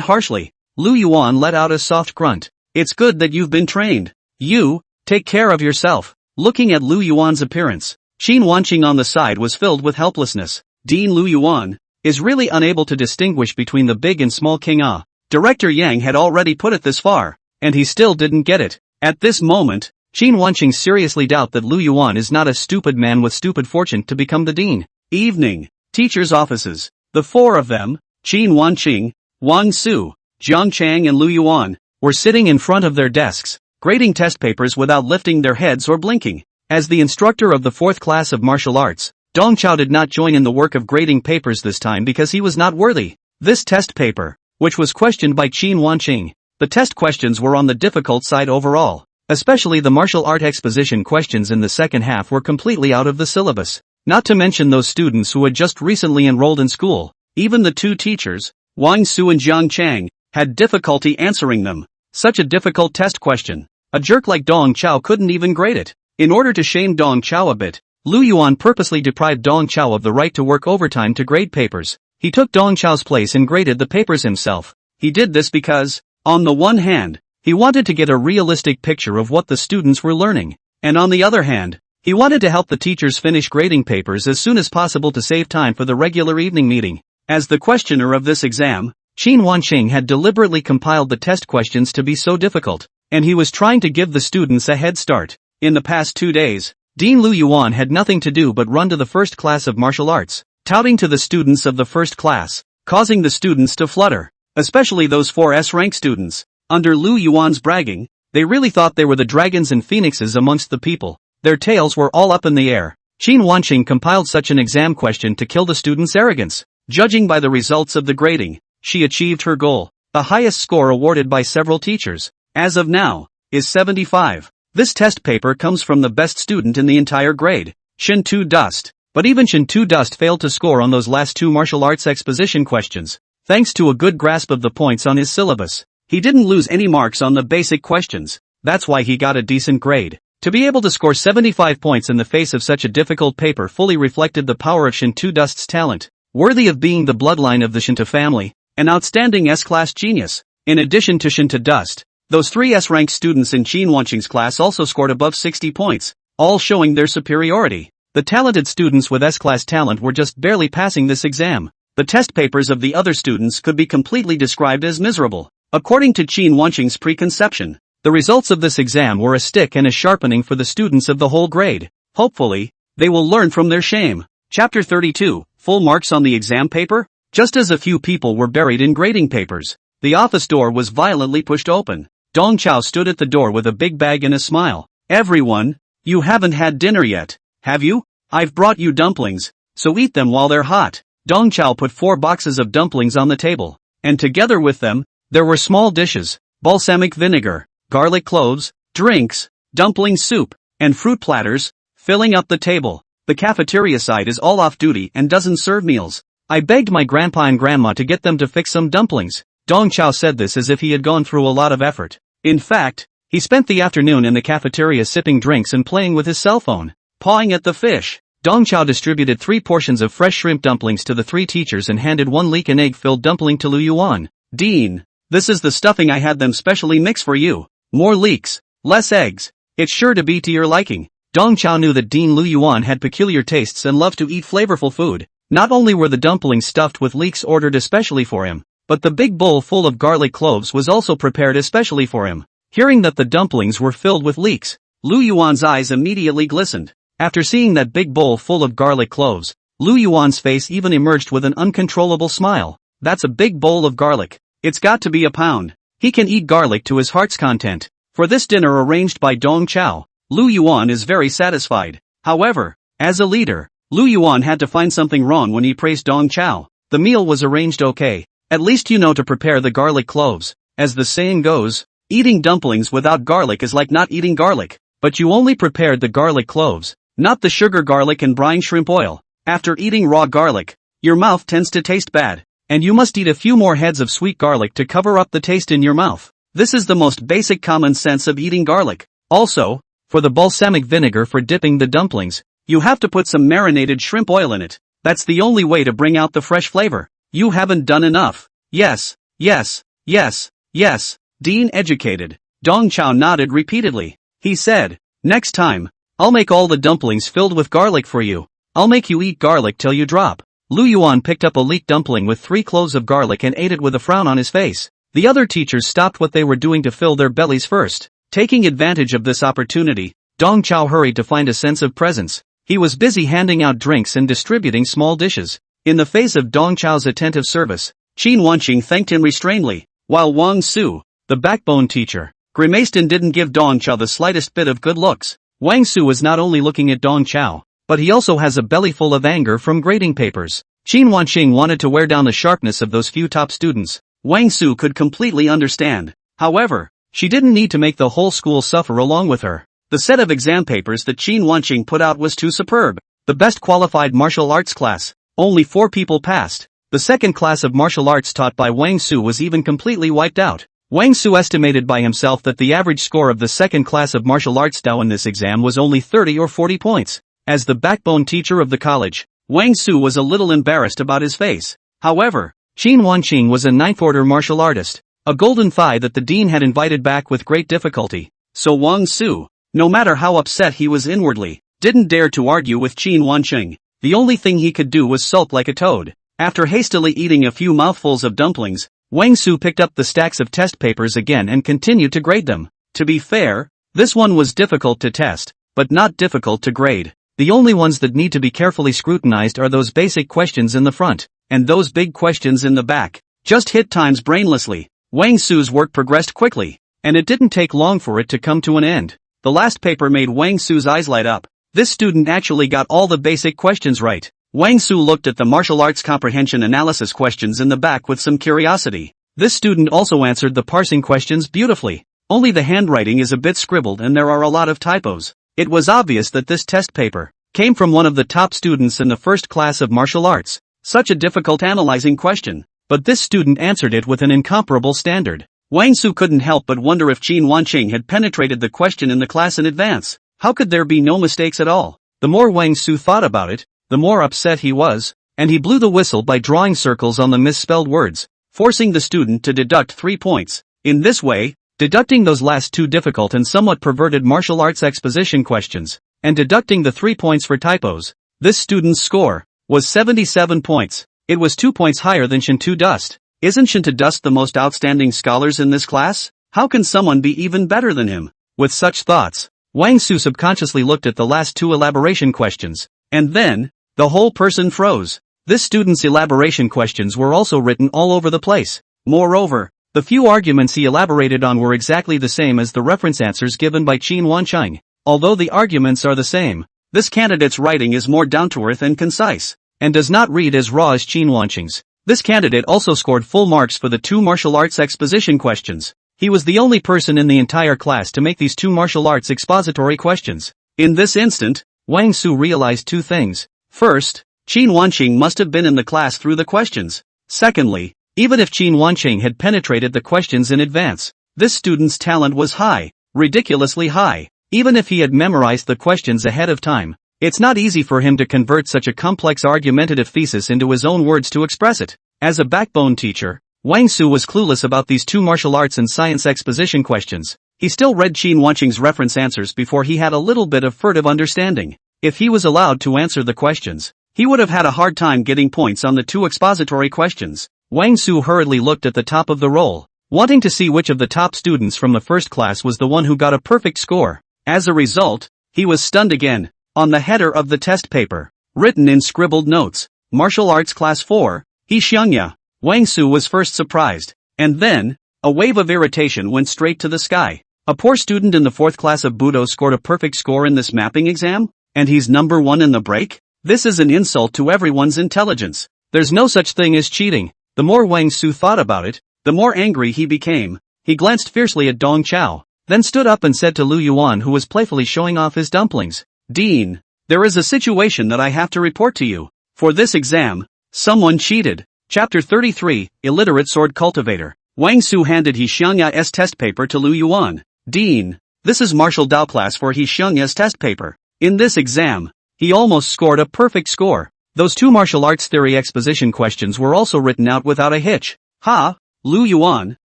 harshly. Lu Yuan let out a soft grunt. It's good that you've been trained. You, take care of yourself. Looking at Lu Yuan's appearance, Qin Wanqing on the side was filled with helplessness. Dean Lu Yuan is really unable to distinguish between the big and small king ah. Director Yang had already put it this far, and he still didn't get it. At this moment, Qin Wanqing seriously doubt that Lu Yuan is not a stupid man with stupid fortune to become the dean. Evening, teachers' offices. The four of them, Qin Wanqing, Wang Su, Jiang Chang and Lu Yuan, were sitting in front of their desks, grading test papers without lifting their heads or blinking. As the instructor of the fourth class of martial arts, Dong Chao did not join in the work of grading papers this time because he was not worthy. This test paper, which was questioned by Qin Wanqing, the test questions were on the difficult side overall. Especially the martial art exposition questions in the second half were completely out of the syllabus. Not to mention those students who had just recently enrolled in school. Even the two teachers, Wang Su and Jiang Chang, had difficulty answering them. Such a difficult test question. A jerk like Dong Chao couldn't even grade it. In order to shame Dong Chao a bit, Lu Yuan purposely deprived Dong Chao of the right to work overtime to grade papers. He took Dong Chao's place and graded the papers himself. He did this because, on the one hand, he wanted to get a realistic picture of what the students were learning, and on the other hand, he wanted to help the teachers finish grading papers as soon as possible to save time for the regular evening meeting. As the questioner of this exam, Qin Wanqing had deliberately compiled the test questions to be so difficult, and he was trying to give the students a head start. In the past 2 days, Dean Lu Yuan had nothing to do but run to the first class of martial arts, touting to the students of the first class, causing the students to flutter, especially those 4S rank students. Under Lu Yuan's bragging, they really thought they were the dragons and phoenixes amongst the people. Their tails were all up in the air. Qin Wanqing compiled such an exam question to kill the students' arrogance. Judging by the results of the grading, she achieved her goal. The highest score awarded by several teachers, as of now, is 75. This test paper comes from the best student in the entire grade, Shintu Dust. But even Shintu Dust failed to score on those last two martial arts exposition questions. Thanks to a good grasp of the points on his syllabus, he didn't lose any marks on the basic questions. That's why he got a decent grade. To be able to score 75 points in the face of such a difficult paper fully reflected the power of Shintu Dust's talent, worthy of being the bloodline of the Shinta family, an outstanding S-class genius. In addition to Shinta Dust, Those three S-ranked students in Qin Wanqing's class also scored above 60 points, all showing their superiority. The talented students with S-class talent were just barely passing this exam. The test papers of the other students could be completely described as miserable. According to Qin Wanqing's preconception, the results of this exam were a stick and a sharpening for the students of the whole grade. Hopefully, they will learn from their shame. Chapter 32, Full Marks on the Exam Paper? Just as a few people were buried in grading papers, the office door was violently pushed open. Dong Chao stood at the door with a big bag and a smile. Everyone, you haven't had dinner yet, have you? I've brought you dumplings, so eat them while they're hot. Dong Chao put 4 boxes of dumplings on the table, and together with them, there were small dishes, balsamic vinegar, garlic cloves, drinks, dumpling soup, and fruit platters, filling up the table. The cafeteria side is all off duty and doesn't serve meals. I begged my grandpa and grandma to get them to fix some dumplings. Dong Chao said this as if he had gone through a lot of effort. In fact, he spent the afternoon in the cafeteria sipping drinks and playing with his cell phone, pawing at the fish. Dong Chao distributed 3 portions of fresh shrimp dumplings to the 3 teachers and handed 1 leek and egg-filled dumpling to Lu Yuan. Dean, this is the stuffing I had them specially mix for you. More leeks, less eggs. It's sure to be to your liking. Dong Chao knew that Dean Lu Yuan had peculiar tastes and loved to eat flavorful food. Not only were the dumplings stuffed with leeks ordered especially for him, but the big bowl full of garlic cloves was also prepared especially for him. Hearing that the dumplings were filled with leeks, Lu Yuan's eyes immediately glistened. After seeing that big bowl full of garlic cloves, Lu Yuan's face even emerged with an uncontrollable smile. That's a big bowl of garlic. It's got to be a pound. He can eat garlic to his heart's content. For this dinner arranged by Dong Chao, Lu Yuan is very satisfied. However, as a leader, Lu Yuan had to find something wrong when he praised Dong Chao. The meal was arranged okay. At least you know to prepare the garlic cloves. As the saying goes, eating dumplings without garlic is like not eating garlic. But you only prepared the garlic cloves, not the sugar garlic and brine shrimp oil. After eating raw garlic, your mouth tends to taste bad, and you must eat a few more heads of sweet garlic to cover up the taste in your mouth. This is the most basic common sense of eating garlic. Also, for the balsamic vinegar for dipping the dumplings, you have to put some marinated shrimp oil in it. That's the only way to bring out the fresh flavor. You haven't done enough. Yes, yes, yes, yes. Dean educated. Dong Chao nodded repeatedly. He said, next time, I'll make all the dumplings filled with garlic for you. I'll make you eat garlic till you drop. Lu Yuan picked up a leek dumpling with 3 cloves of garlic and ate it with a frown on his face. The other teachers stopped what they were doing to fill their bellies first. Taking advantage of this opportunity, Dong Chao hurried to find a sense of presence. He was busy handing out drinks and distributing small dishes. In the face of Dong Chao's attentive service, Qin Wanqing thanked him restrainedly, while Wang Su, the backbone teacher, grimaced and didn't give Dong Chao the slightest bit of good looks. Wang Su was not only looking at Dong Chao, but he also has a belly full of anger from grading papers. Qin Wanqing wanted to wear down the sharpness of those few top students. Wang Su could completely understand. However, she didn't need to make the whole school suffer along with her. The set of exam papers that Qin Wanqing put out was too superb. The best qualified martial arts class. Only 4 people passed. The second class of martial arts taught by Wang Su was even completely wiped out. Wang Su estimated by himself that the average score of the second class of martial arts Dao in this exam was only 30 or 40 points. As the backbone teacher of the college, Wang Su was a little embarrassed about his face. However, Qin Wanqing was a 9th order martial artist, a golden thigh that the dean had invited back with great difficulty. So Wang Su, no matter how upset he was inwardly, didn't dare to argue with Qin Wanqing. The only thing he could do was sulk like a toad. After hastily eating a few mouthfuls of dumplings, Wang Su picked up the stacks of test papers again and continued to grade them. To be fair, this one was difficult to test, but not difficult to grade. The only ones that need to be carefully scrutinized are those basic questions in the front, and those big questions in the back. Just hit times brainlessly. Wang Su's work progressed quickly, and it didn't take long for it to come to an end. The last paper made Wang Su's eyes light up. This student actually got all the basic questions right. Wang Su looked at the martial arts comprehension analysis questions in the back with some curiosity. This student also answered the parsing questions beautifully. Only the handwriting is a bit scribbled and there are a lot of typos. It was obvious that this test paper came from one of the top students in the first class of martial arts. Such a difficult analyzing question, but this student answered it with an incomparable standard. Wang Su couldn't help but wonder if Qin Wanqing had penetrated the question in the class in advance. How could there be no mistakes at all? The more Wang Su thought about it, the more upset he was, and he blew the whistle by drawing circles on the misspelled words, forcing the student to deduct 3 points. In this way, Deducting those last two difficult and somewhat perverted martial arts exposition questions, and deducting the 3 points for typos, this student's score was 77 points. It was 2 points higher than Shintu Dust. Isn't Shintu Dust the most outstanding scholars in this class? How can someone be even better than him? With such thoughts, Wang Su subconsciously looked at the last two elaboration questions, and then, the whole person froze. This student's elaboration questions were also written all over the place. Moreover, the few arguments he elaborated on were exactly the same as the reference answers given by Qin Wancheng. Although the arguments are the same, this candidate's writing is more down-to-earth and concise, and does not read as raw as Qin Wancheng's. This candidate also scored full marks for the two martial arts exposition questions. He was the only person in the entire class to make these two martial arts expository questions. In this instant, Wang Su realized two things. First, Qin Wancheng must have been in the class through the questions. Secondly, even if Qin Wancheng had penetrated the questions in advance, this student's talent was high, ridiculously high. Even if he had memorized the questions ahead of time, it's not easy for him to convert such a complex argumentative thesis into his own words to express it. As a backbone teacher, Wang Su was clueless about these two martial arts and science exposition questions. He still read Qin Wancheng's reference answers before he had a little bit of furtive understanding. If he was allowed to answer the questions, he would have had a hard time getting points on the two expository questions. Wang Su hurriedly looked at the top of the roll, wanting to see which of the top students from the first class was the one who got a perfect score. As a result, he was stunned again. On the header of the test paper, written in scribbled notes, Martial Arts Class 4, He Xiangya. Wang Su was first surprised, and then, a wave of irritation went straight to the sky. A poor student in the 4th class of Budo scored a perfect score in this mapping exam? And he's number 1 in the break? This is an insult to everyone's intelligence. There's no such thing as cheating. The more Wang Su thought about it, the more angry he became. He glanced fiercely at Dong Chao, then stood up and said to Lu Yuan, who was playfully showing off his dumplings, "Dean, there is a situation that I have to report to you. For this exam, someone cheated." Chapter 33, Illiterate Sword Cultivator. Wang Su handed He Xiangya's test paper to Lu Yuan. "Dean, this is Martial Dao class for He Xiangya's test paper. In this exam, he almost scored a perfect score. Those two martial arts theory exposition questions were also written out without a hitch." Ha! Lu Yuan,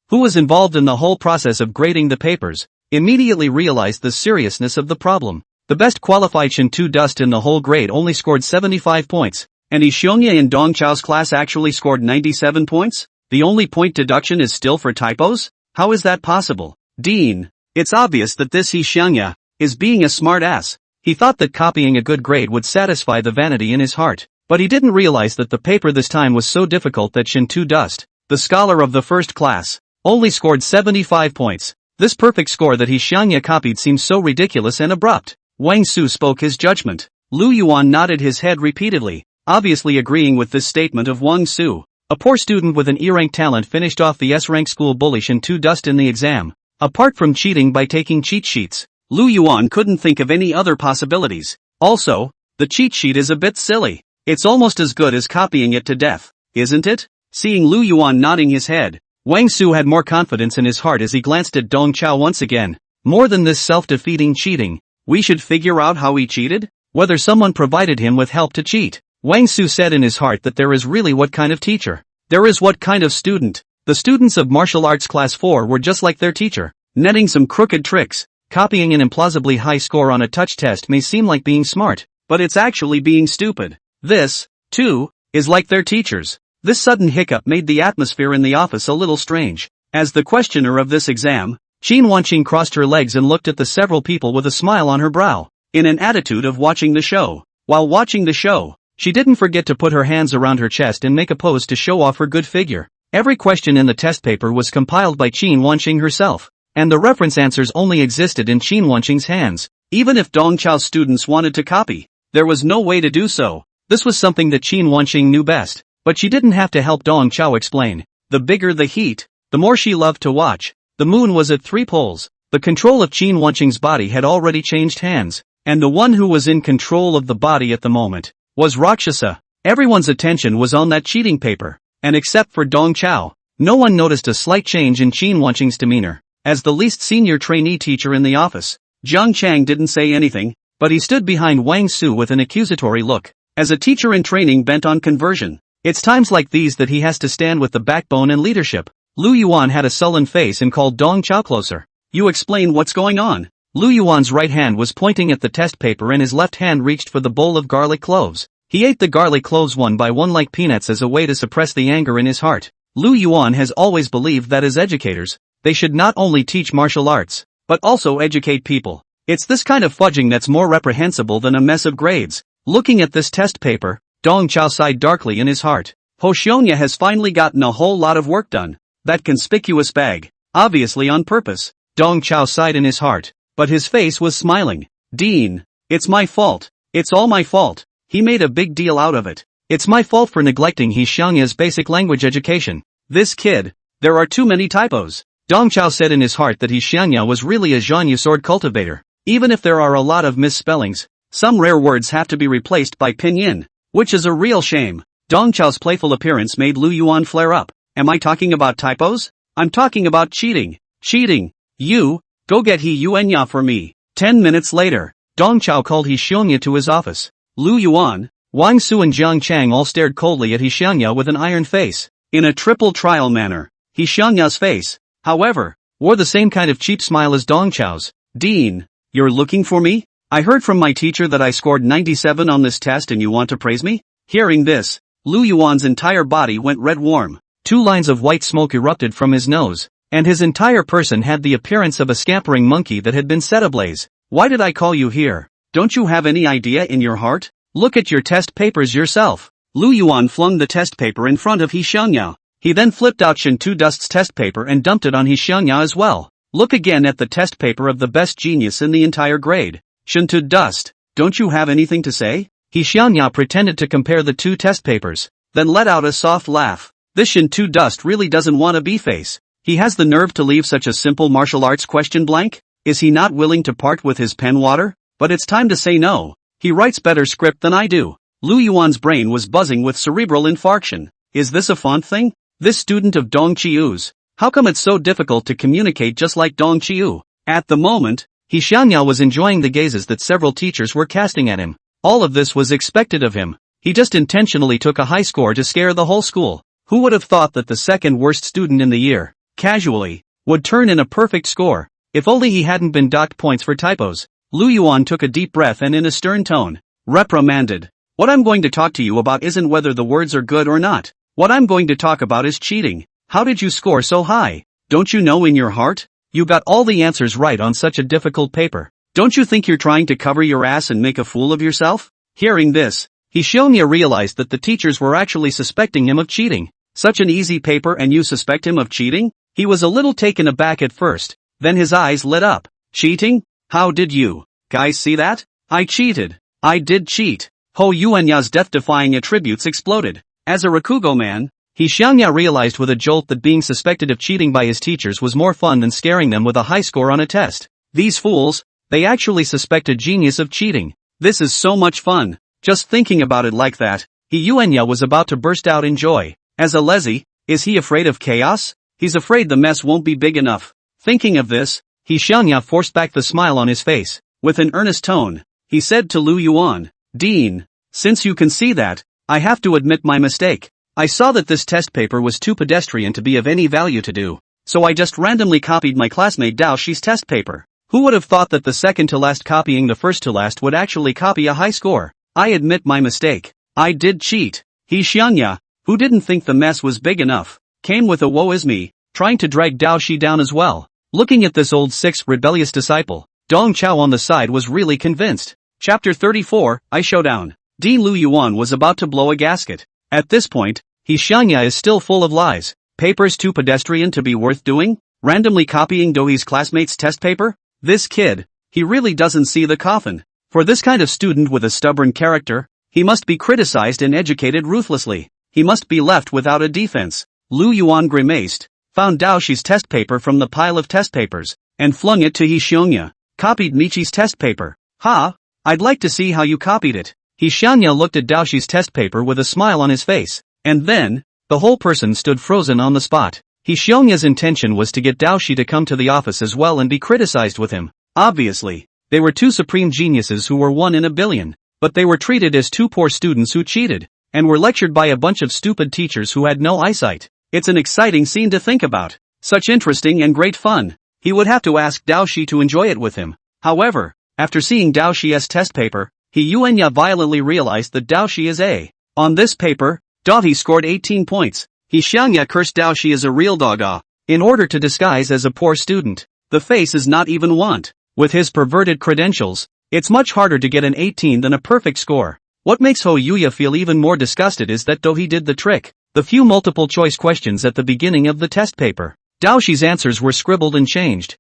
who was involved in the whole process of grading the papers, immediately realized the seriousness of the problem. The best qualified Shintu Dust in the whole grade only scored 75 points, and He Xiangya in Dong Chao's class actually scored 97 points? The only point deduction is still for typos? How is that possible? Dean, it's obvious that this He Xiangya is being a smart ass. He thought that copying a good grade would satisfy the vanity in his heart, but he didn't realize that the paper this time was so difficult that Shintu Dust, the scholar of the first class, only scored 75 points. This perfect score that He Xiangya copied seems so ridiculous and abrupt. Wang Su spoke his judgment. Lu Yuan nodded his head repeatedly, obviously agreeing with this statement of Wang Su. A poor student with an E-rank talent finished off the S-rank school bully Shintu Dust in the exam. Apart from cheating by taking cheat sheets, Lu Yuan couldn't think of any other possibilities. Also, the cheat sheet is a bit silly. It's almost as good as copying it to death, isn't it? Seeing Lu Yuan nodding his head, Wang Su had more confidence in his heart as he glanced at Dong Chao once again. More than this self-defeating cheating, we should figure out how he cheated? Whether someone provided him with help to cheat. Wang Su said in his heart that there is really what kind of teacher. There is what kind of student. The students of Martial Arts Class 4 were just like their teacher, netting some crooked tricks. Copying an implausibly high score on a touch test may seem like being smart, but it's actually being stupid. This, too, is like their teachers. This sudden hiccup made the atmosphere in the office a little strange. As the questioner of this exam, Qin Wanqing crossed her legs and looked at the several people with a smile on her brow, in an attitude of watching the show. While watching the show, she didn't forget to put her hands around her chest and make a pose to show off her good figure. Every question in the test paper was compiled by Qin Wanqing herself, and the reference answers only existed in Qin Wanqing's hands. Even if Dong Chao's students wanted to copy, there was no way to do so. This was something that Qin Wanqing knew best, but she didn't have to help Dong Chao explain. The bigger the heat, the more she loved to watch. The moon was at 3 poles. The control of Qin Wanqing's body had already changed hands, and the one who was in control of the body at the moment was Rakshasa. Everyone's attention was on that cheating paper, and except for Dong Chao, no one noticed a slight change in Qin Wanqing's demeanor. As the least senior trainee teacher in the office, Jiang Chang didn't say anything, but he stood behind Wang Su with an accusatory look. As a teacher in training bent on conversion, it's times like these that he has to stand with the backbone and leadership. Lu Yuan had a sullen face and called Dong Chao closer. You explain what's going on. Lu Yuan's right hand was pointing at the test paper and his left hand reached for the bowl of garlic cloves. He ate the garlic cloves one by one like peanuts as a way to suppress the anger in his heart. Lu Yuan has always believed that as educators, they should not only teach martial arts, but also educate people. It's this kind of fudging that's more reprehensible than a mess of grades. Looking at this test paper, Dong Chao sighed darkly in his heart. Ho Xiongya has finally gotten a whole lot of work done. That conspicuous bag, obviously on purpose. Dong Chao sighed in his heart, but his face was smiling. Dean, it's my fault. It's all my fault. He made a big deal out of it. It's my fault for neglecting He Xiongya's basic language education. This kid, there are too many typos. Dong Chao said in his heart that He Xiongya was really a Zhanyu sword cultivator. Even if there are a lot of misspellings, some rare words have to be replaced by pinyin, which is a real shame. Dong Chao's playful appearance made Lu Yuan flare up. Am I talking about typos? I'm talking about cheating. Cheating. You, go get He Yuanya for me. 10 minutes later, Dong Chao called He Xiongya to his office. Lu Yuan, Wang Su and Jiang Chang all stared coldly at He Xiongya with an iron face. In a triple trial manner, He Xiongya's face, however, wore the same kind of cheap smile as Dong Chao's. Dean, you're looking for me? I heard from my teacher that I scored 97 on this test and you want to praise me? Hearing this, Lu Yuan's entire body went red warm. 2 lines of white smoke erupted from his nose, and his entire person had the appearance of a scampering monkey that had been set ablaze. Why did I call you here? Don't you have any idea in your heart? Look at your test papers yourself. Lu Yuan flung the test paper in front of He Xiongya. He then flipped out Shintu Dust's test paper and dumped it on He Xiongya as well. Look again at the test paper of the best genius in the entire grade. Shintu Dust, don't you have anything to say? He Xiongya pretended to compare the 2 test papers, then let out a soft laugh. This Shintu Dust really doesn't want a B-face. He has the nerve to leave such a simple martial arts question blank? Is he not willing to part with his pen water? But it's time to say no. He writes better script than I do. Lu Yuan's brain was buzzing with cerebral infarction. Is this a font thing? This student of Dong Qiu's. How come it's so difficult to communicate just like Dong Qiu? At the moment, He Xiongya was enjoying the gazes that several teachers were casting at him. All of this was expected of him. He just intentionally took a high score to scare the whole school. Who would have thought that the second worst student in the year, casually, would turn in a perfect score? If only he hadn't been docked points for typos. Lu Yuan took a deep breath and in a stern tone, reprimanded. What I'm going to talk to you about isn't whether the words are good or not. What I'm going to talk about is cheating. How did you score so high? Don't you know in your heart? You got all the answers right on such a difficult paper. Don't you think you're trying to cover your ass and make a fool of yourself? Hearing this, He Xiongya realized that the teachers were actually suspecting him of cheating. Such an easy paper and you suspect him of cheating? He was a little taken aback at first, then his eyes lit up. Cheating? How did you guys see that? I cheated. I did cheat. Ho Yuanya's death-defying attributes exploded. As a Rakugo man, He Xiongya realized with a jolt that being suspected of cheating by his teachers was more fun than scaring them with a high score on a test. These fools, they actually suspect a genius of cheating. This is so much fun. Just thinking about it like that, He Yuanya was about to burst out in joy. As a lezi, is he afraid of chaos? He's afraid the mess won't be big enough. Thinking of this, He Xiongya forced back the smile on his face. With an earnest tone, he said to Lu Yuan, Dean, since you can see that, I have to admit my mistake. I saw that this test paper was too pedestrian to be of any value to do, so I just randomly copied my classmate Dao Shi's test paper. Who would have thought that the second to last copying the first to last would actually copy a high score? I admit my mistake. I did cheat. He Xiongya, who didn't think the mess was big enough, came with a woe is me, trying to drag Dao Shi down as well. Looking at this old sixth rebellious disciple, Dong Chao on the side was really convinced. Chapter 34, I Showdown. Dean Lu Yuan was about to blow a gasket. At this point, He Xiongya is still full of lies. Papers too pedestrian to be worth doing? Randomly copying Dohi's classmate's test paper? This kid, he really doesn't see the coffin. For this kind of student with a stubborn character, he must be criticized and educated ruthlessly. He must be left without a defense. Lu Yuan grimaced, found Dao Shi's test paper from the pile of test papers, and flung it to He Xiongya. Copied Michi's test paper. Ha! I'd like to see how you copied it. He Xiongya looked at Dao Shi's test paper with a smile on his face, and then, the whole person stood frozen on the spot. He Xiongya's intention was to get Dao Shi to come to the office as well and be criticized with him. Obviously, they were two supreme geniuses who were 1 in a billion, but they were treated as two poor students who cheated, and were lectured by a bunch of stupid teachers who had no eyesight. It's an exciting scene to think about. Such interesting and great fun. He would have to ask Dao Shi to enjoy it with him. However, after seeing Dao Shi's test paper, he Yuanya violently realized that Dao Shi is A. On this paper, Davi scored 18 points. He Xiangya cursed Dao Shi as a real dog in order to disguise as a poor student. The face is not even want. With his perverted credentials, it's much harder to get an 18 than a perfect score. What makes Ho Yuya feel even more disgusted is that though he did the trick, the few multiple choice questions at the beginning of the test paper, Dao Shi's answers were scribbled and changed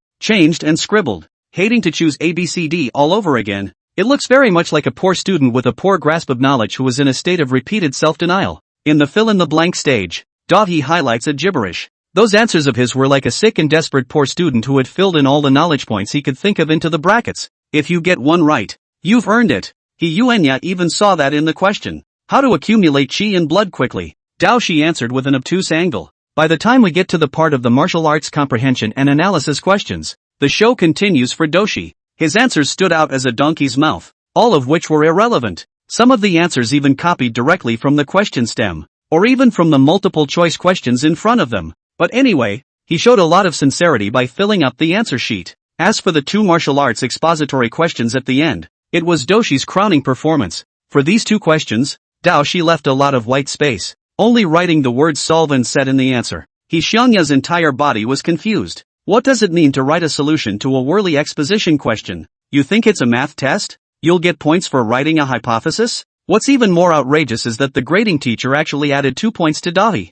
and scribbled. Hating to choose ABCD all over again, it looks very much like a poor student with a poor grasp of knowledge who is in a state of repeated self-denial. In the fill-in-the-blank stage, Davi highlights a gibberish. Those answers of his were like a sick and desperate poor student who had filled in all the knowledge points he could think of into the brackets. If you get one right, you've earned it. He Yuanya even saw that in the question. How to accumulate qi and blood quickly. Dao Shi answered with an obtuse angle. By the time we get to the part of the martial arts comprehension and analysis questions, the show continues for Doshi. His answers stood out as a donkey's mouth, all of which were irrelevant. Some of the answers even copied directly from the question stem, or even from the multiple choice questions in front of them. But anyway, he showed a lot of sincerity by filling up the answer sheet. As for the two martial arts expository questions at the end, it was Doshi's crowning performance. For these two questions, Dao Shi left a lot of white space, only writing the words solve and set in the answer. He Xiangya's entire body was confused. What does it mean to write a solution to a whirly exposition question? You think it's a math test? You'll get points for writing a hypothesis? What's even more outrageous is that the grading teacher actually added 2 points to Davi.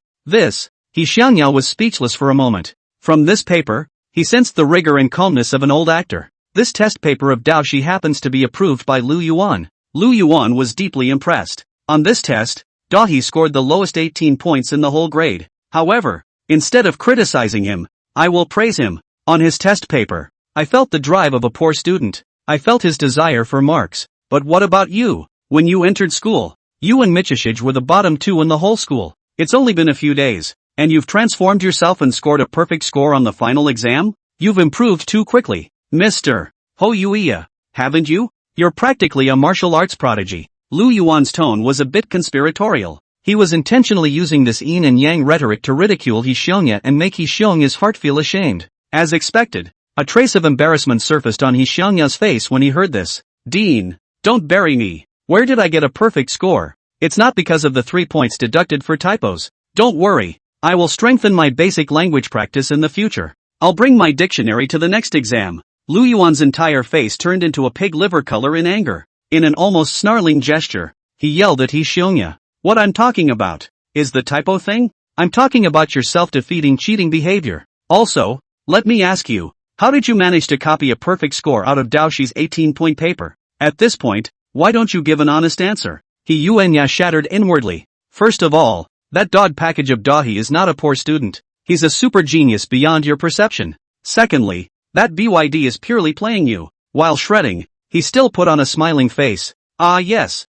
He Xiangya was speechless for a moment. From this paper, he sensed the rigor and calmness of an old actor. This test paper of Dao Shi happens to be approved by Lu Yuan. Lu Yuan was deeply impressed. On this test, Dahi scored the lowest 18 points in the whole grade. However, instead of criticizing him, I will praise him. On his test paper, I felt the drive of a poor student. I felt his desire for marks. But what about you? When you entered school, you and Michishige were the bottom two in the whole school. It's only been a few days, and you've transformed yourself and scored a perfect score on the final exam? You've improved too quickly. Mr. Ho Yuya, haven't you? You're practically a martial arts prodigy. Lu Yuan's tone was a bit conspiratorial. He was intentionally using this yin and yang rhetoric to ridicule He Xiongya and make He Xiongya's heart feel ashamed. As expected, a trace of embarrassment surfaced on He Xiongya's face when he heard this. Dean, don't bury me. Where did I get a perfect score? It's not because of the 3 points deducted for typos. Don't worry, I will strengthen my basic language practice in the future. I'll bring my dictionary to the next exam. Lu Yuan's entire face turned into a pig liver color in anger. In an almost snarling gesture, he yelled at He Xiongya. What I'm talking about is the typo thing? I'm talking about your self-defeating cheating behavior. Also, let me ask you, how did you manage to copy a perfect score out of Dao Shi's 18-point paper? At this point, why don't you give an honest answer? He Yuanya shattered inwardly. First of all, that dog package of Dahi is not a poor student. He's a super genius beyond your perception. Secondly, that BYD is purely playing you. While shredding, he still put on a smiling face. Yes,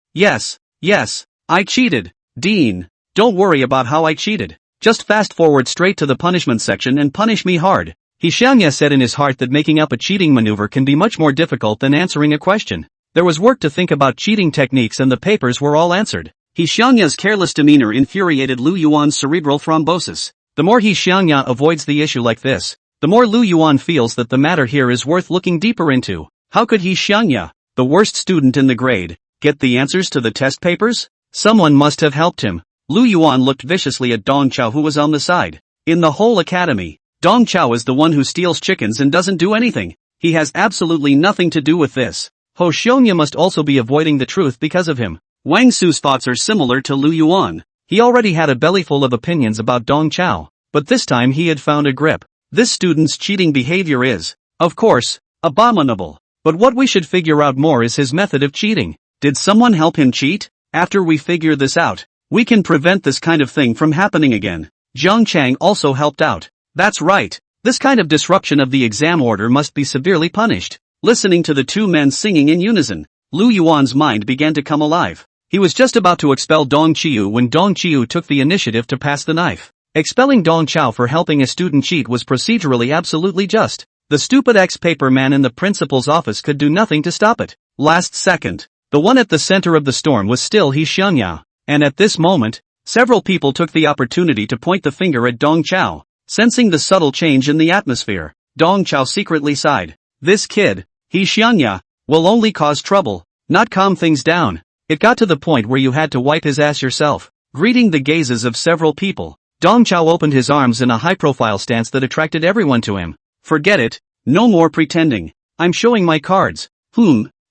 I cheated. Dean, don't worry about how I cheated. Just fast forward straight to the punishment section and punish me hard. He Xiangya said in his heart that making up a cheating maneuver can be much more difficult than answering a question. There was work to think about cheating techniques and the papers were all answered. He Xiangya's careless demeanor infuriated Lu Yuan's cerebral thrombosis. The more He Xiangya avoids the issue like this, the more Lu Yuan feels that the matter here is worth looking deeper into. How could He Xiangya, the worst student in the grade, get the answers to the test papers? Someone must have helped him. Lu Yuan looked viciously at Dong Chao who was on the side. In the whole academy, Dong Chao is the one who steals chickens and doesn't do anything. He has absolutely nothing to do with this. Ho Xiongya must also be avoiding the truth because of him. Wang Su's thoughts are similar to Lu Yuan. He already had a bellyful of opinions about Dong Chao, but this time he had found a grip. This student's cheating behavior is, of course, abominable. But what we should figure out more is his method of cheating. Did someone help him cheat? After we figure this out, we can prevent this kind of thing from happening again. Jiang Chang also helped out. That's right. This kind of disruption of the exam order must be severely punished. Listening to the two men singing in unison, Lu Yuan's mind began to come alive. He was just about to expel Dong Qiu when Dong Qiu took the initiative to pass the knife. Expelling Dong Chao for helping a student cheat was procedurally absolutely just. The stupid ex-paper man in the principal's office could do nothing to stop it. Last second, the one at the center of the storm was still He Xiangya. And at this moment, Several people took the opportunity to point the finger at Dong Chao. Sensing the subtle change in the atmosphere, Dong Chao secretly sighed. This kid, he Xiangya, will only cause trouble, not calm things down. It got to the point where you had to wipe his ass yourself. Greeting the gazes of several people, Dong Chao opened his arms in a high-profile stance that attracted everyone to him. Forget it, no more pretending. I'm showing my cards.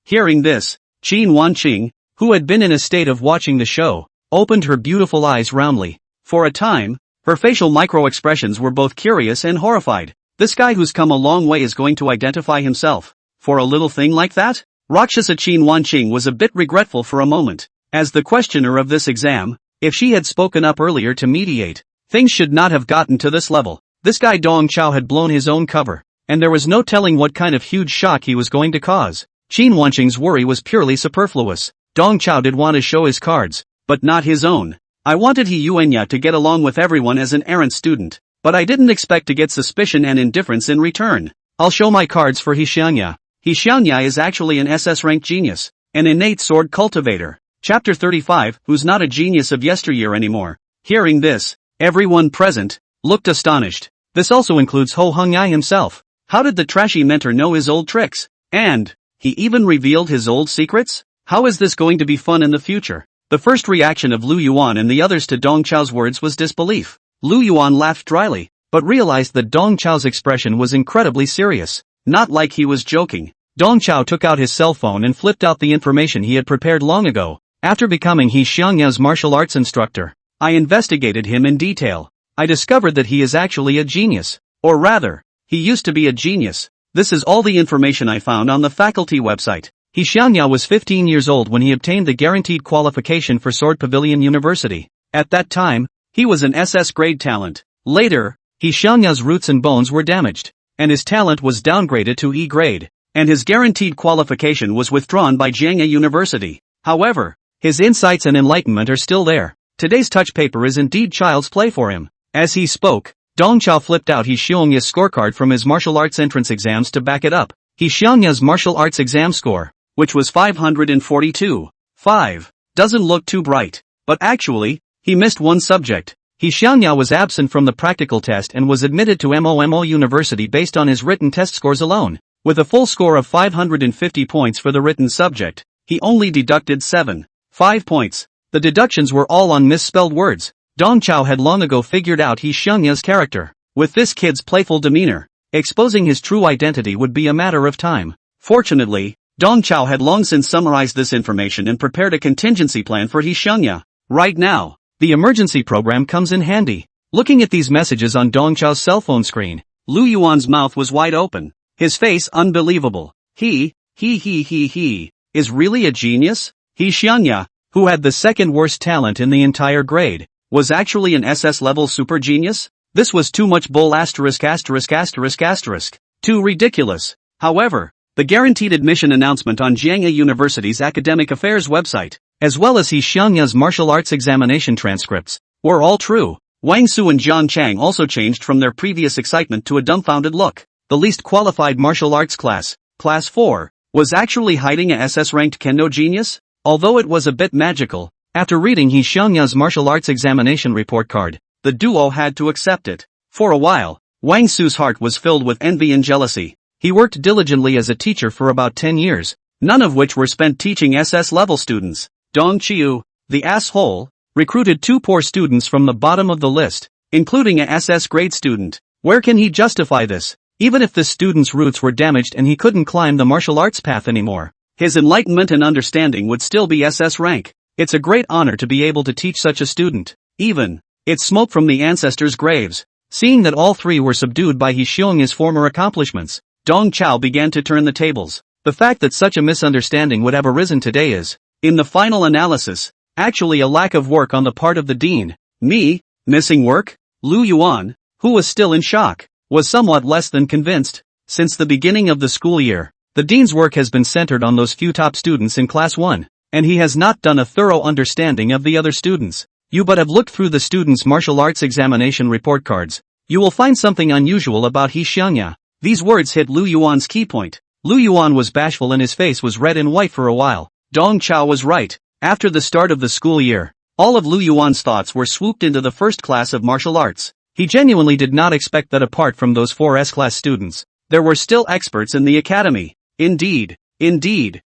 Hearing this, Qin Wanqing, who had been in a state of watching the show, opened her beautiful eyes roundly. For a time, her facial micro-expressions were both curious and horrified. This guy who's come a long way is going to identify himself for a little thing like that? Rakshasa Qin Wanqing was a bit regretful for a moment. As the questioner of this exam, if she had spoken up earlier to mediate, things should not have gotten to this level. This guy Dong Chao had blown his own cover, and there was no telling what kind of huge shock he was going to cause. Qin Wanqing's worry was purely superfluous. Dong Chao did want to show his cards, but not his own. I wanted He Yuanya to get along with everyone as an errant student, but I didn't expect to get suspicion and indifference in return. I'll show my cards for He Xiangya. He Xiangya is actually an SS-rank genius, an innate sword cultivator. Chapter 35, who's not a genius of yesteryear anymore. Hearing this, everyone present looked astonished. This also includes Ho Hung-ai himself. How did the trashy mentor know his old tricks? And he even revealed his old secrets? How is this going to be fun in the future? The first reaction of Lu Yuan and the others to Dong Chao's words was disbelief. Lu Yuan laughed dryly, but realized that Dong Chao's expression was incredibly serious. Not like he was joking. Dong Chao took out his cell phone and flipped out the information he had prepared long ago. After becoming He Xiangya's martial arts instructor, I investigated him in detail. I discovered that he is actually a genius. Or rather, he used to be a genius. This is all the information I found on the faculty website. He Xiangya was 15 years old when he obtained the guaranteed qualification for Sword Pavilion University. At that time, he was an SS grade talent. Later, He Xiangya's roots and bones were damaged, and his talent was downgraded to E grade, and his guaranteed qualification was withdrawn by Jianghe University. However, his insights and enlightenment are still there. Today's touch paper is indeed child's play for him. As he spoke, Dong Chao flipped out He Xiangya's scorecard from his martial arts entrance exams to back it up. He Xiangya's martial arts exam score, which was 542.5, doesn't look too bright. But actually, he missed one subject. He Xiangya was absent from the practical test and was admitted to MOMO University based on his written test scores alone. With a full score of 550 points for the written subject, he only deducted 5 points. The deductions were all on misspelled words. Dong Chao had long ago figured out He Xiangya's character. With this kid's playful demeanor, exposing his true identity would be a matter of time. Fortunately, Dong Chao had long since summarized this information and prepared a contingency plan for He Xiangya. Right now, the emergency program comes in handy. Looking at these messages on Dong Chao's cell phone screen, Lu Yuan's mouth was wide open, his face unbelievable. He is really a genius? He Xiangya, who had the second worst talent in the entire grade, was actually an SS-level super genius? This was too much bull *******. Too ridiculous. However, the guaranteed admission announcement on Jianghe University's academic affairs website, as well as He Xiangya's martial arts examination transcripts, were all true. Wang Su and Zhang Chang also changed from their previous excitement to a dumbfounded look. The least qualified martial arts class, Class 4, was actually hiding a SS-ranked kendo genius? Although it was a bit magical, after reading He Xiangya's martial arts examination report card, the duo had to accept it. For a while, Wang Su's heart was filled with envy and jealousy. He worked diligently as a teacher for about 10 years, none of which were spent teaching SS-level students. Dong Qiu, the asshole, recruited 2 poor students from the bottom of the list, including a SS grade student. Where can he justify this? Even if the student's roots were damaged and he couldn't climb the martial arts path anymore, his enlightenment and understanding would still be SS rank. It's a great honor to be able to teach such a student. Even, it's smoke from the ancestors' graves. Seeing that all 3 were subdued by He Xiangya's former accomplishments, Dong Chao began to turn the tables. The fact that such a misunderstanding would have arisen today is, in the final analysis, actually a lack of work on the part of the dean. Me? Missing work? Lu Yuan, who was still in shock, was somewhat less than convinced. Since the beginning of the school year, the dean's work has been centered on those few top students in Class 1, and he has not done a thorough understanding of the other students. You but have looked through the students' martial arts examination report cards. You will find something unusual about He Xiangya. These words hit Lu Yuan's key point. Lu Yuan was bashful and his face was red and white for a while. Dong Chao was right. After the start of the school year, All of Lu Yuan's thoughts were swooped into the first class of martial arts. He genuinely did not expect that apart from those 4 S-class students, there were still experts in the academy. Indeed,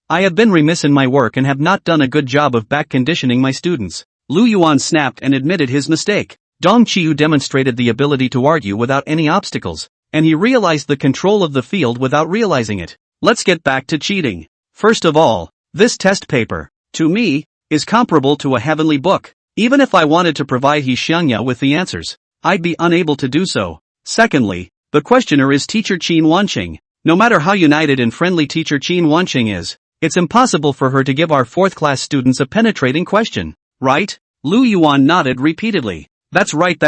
I have been remiss in my work and have not done a good job of back conditioning my students. Lu Yuan snapped and admitted his mistake. Dong Qiyu demonstrated the ability to argue without any obstacles, and he realized the control of the field without realizing it. Let's get back to cheating. First of all, this test paper, to me, is comparable to a heavenly book. Even if I wanted to provide He Xiangya with the answers, I'd be unable to do so. Secondly, the questioner is teacher Qin Wanqing. No matter how united and friendly teacher Qin Wanqing is, it's impossible for her to give our 4th class students a penetrating question. Right? Lu Yuan nodded repeatedly. That's right.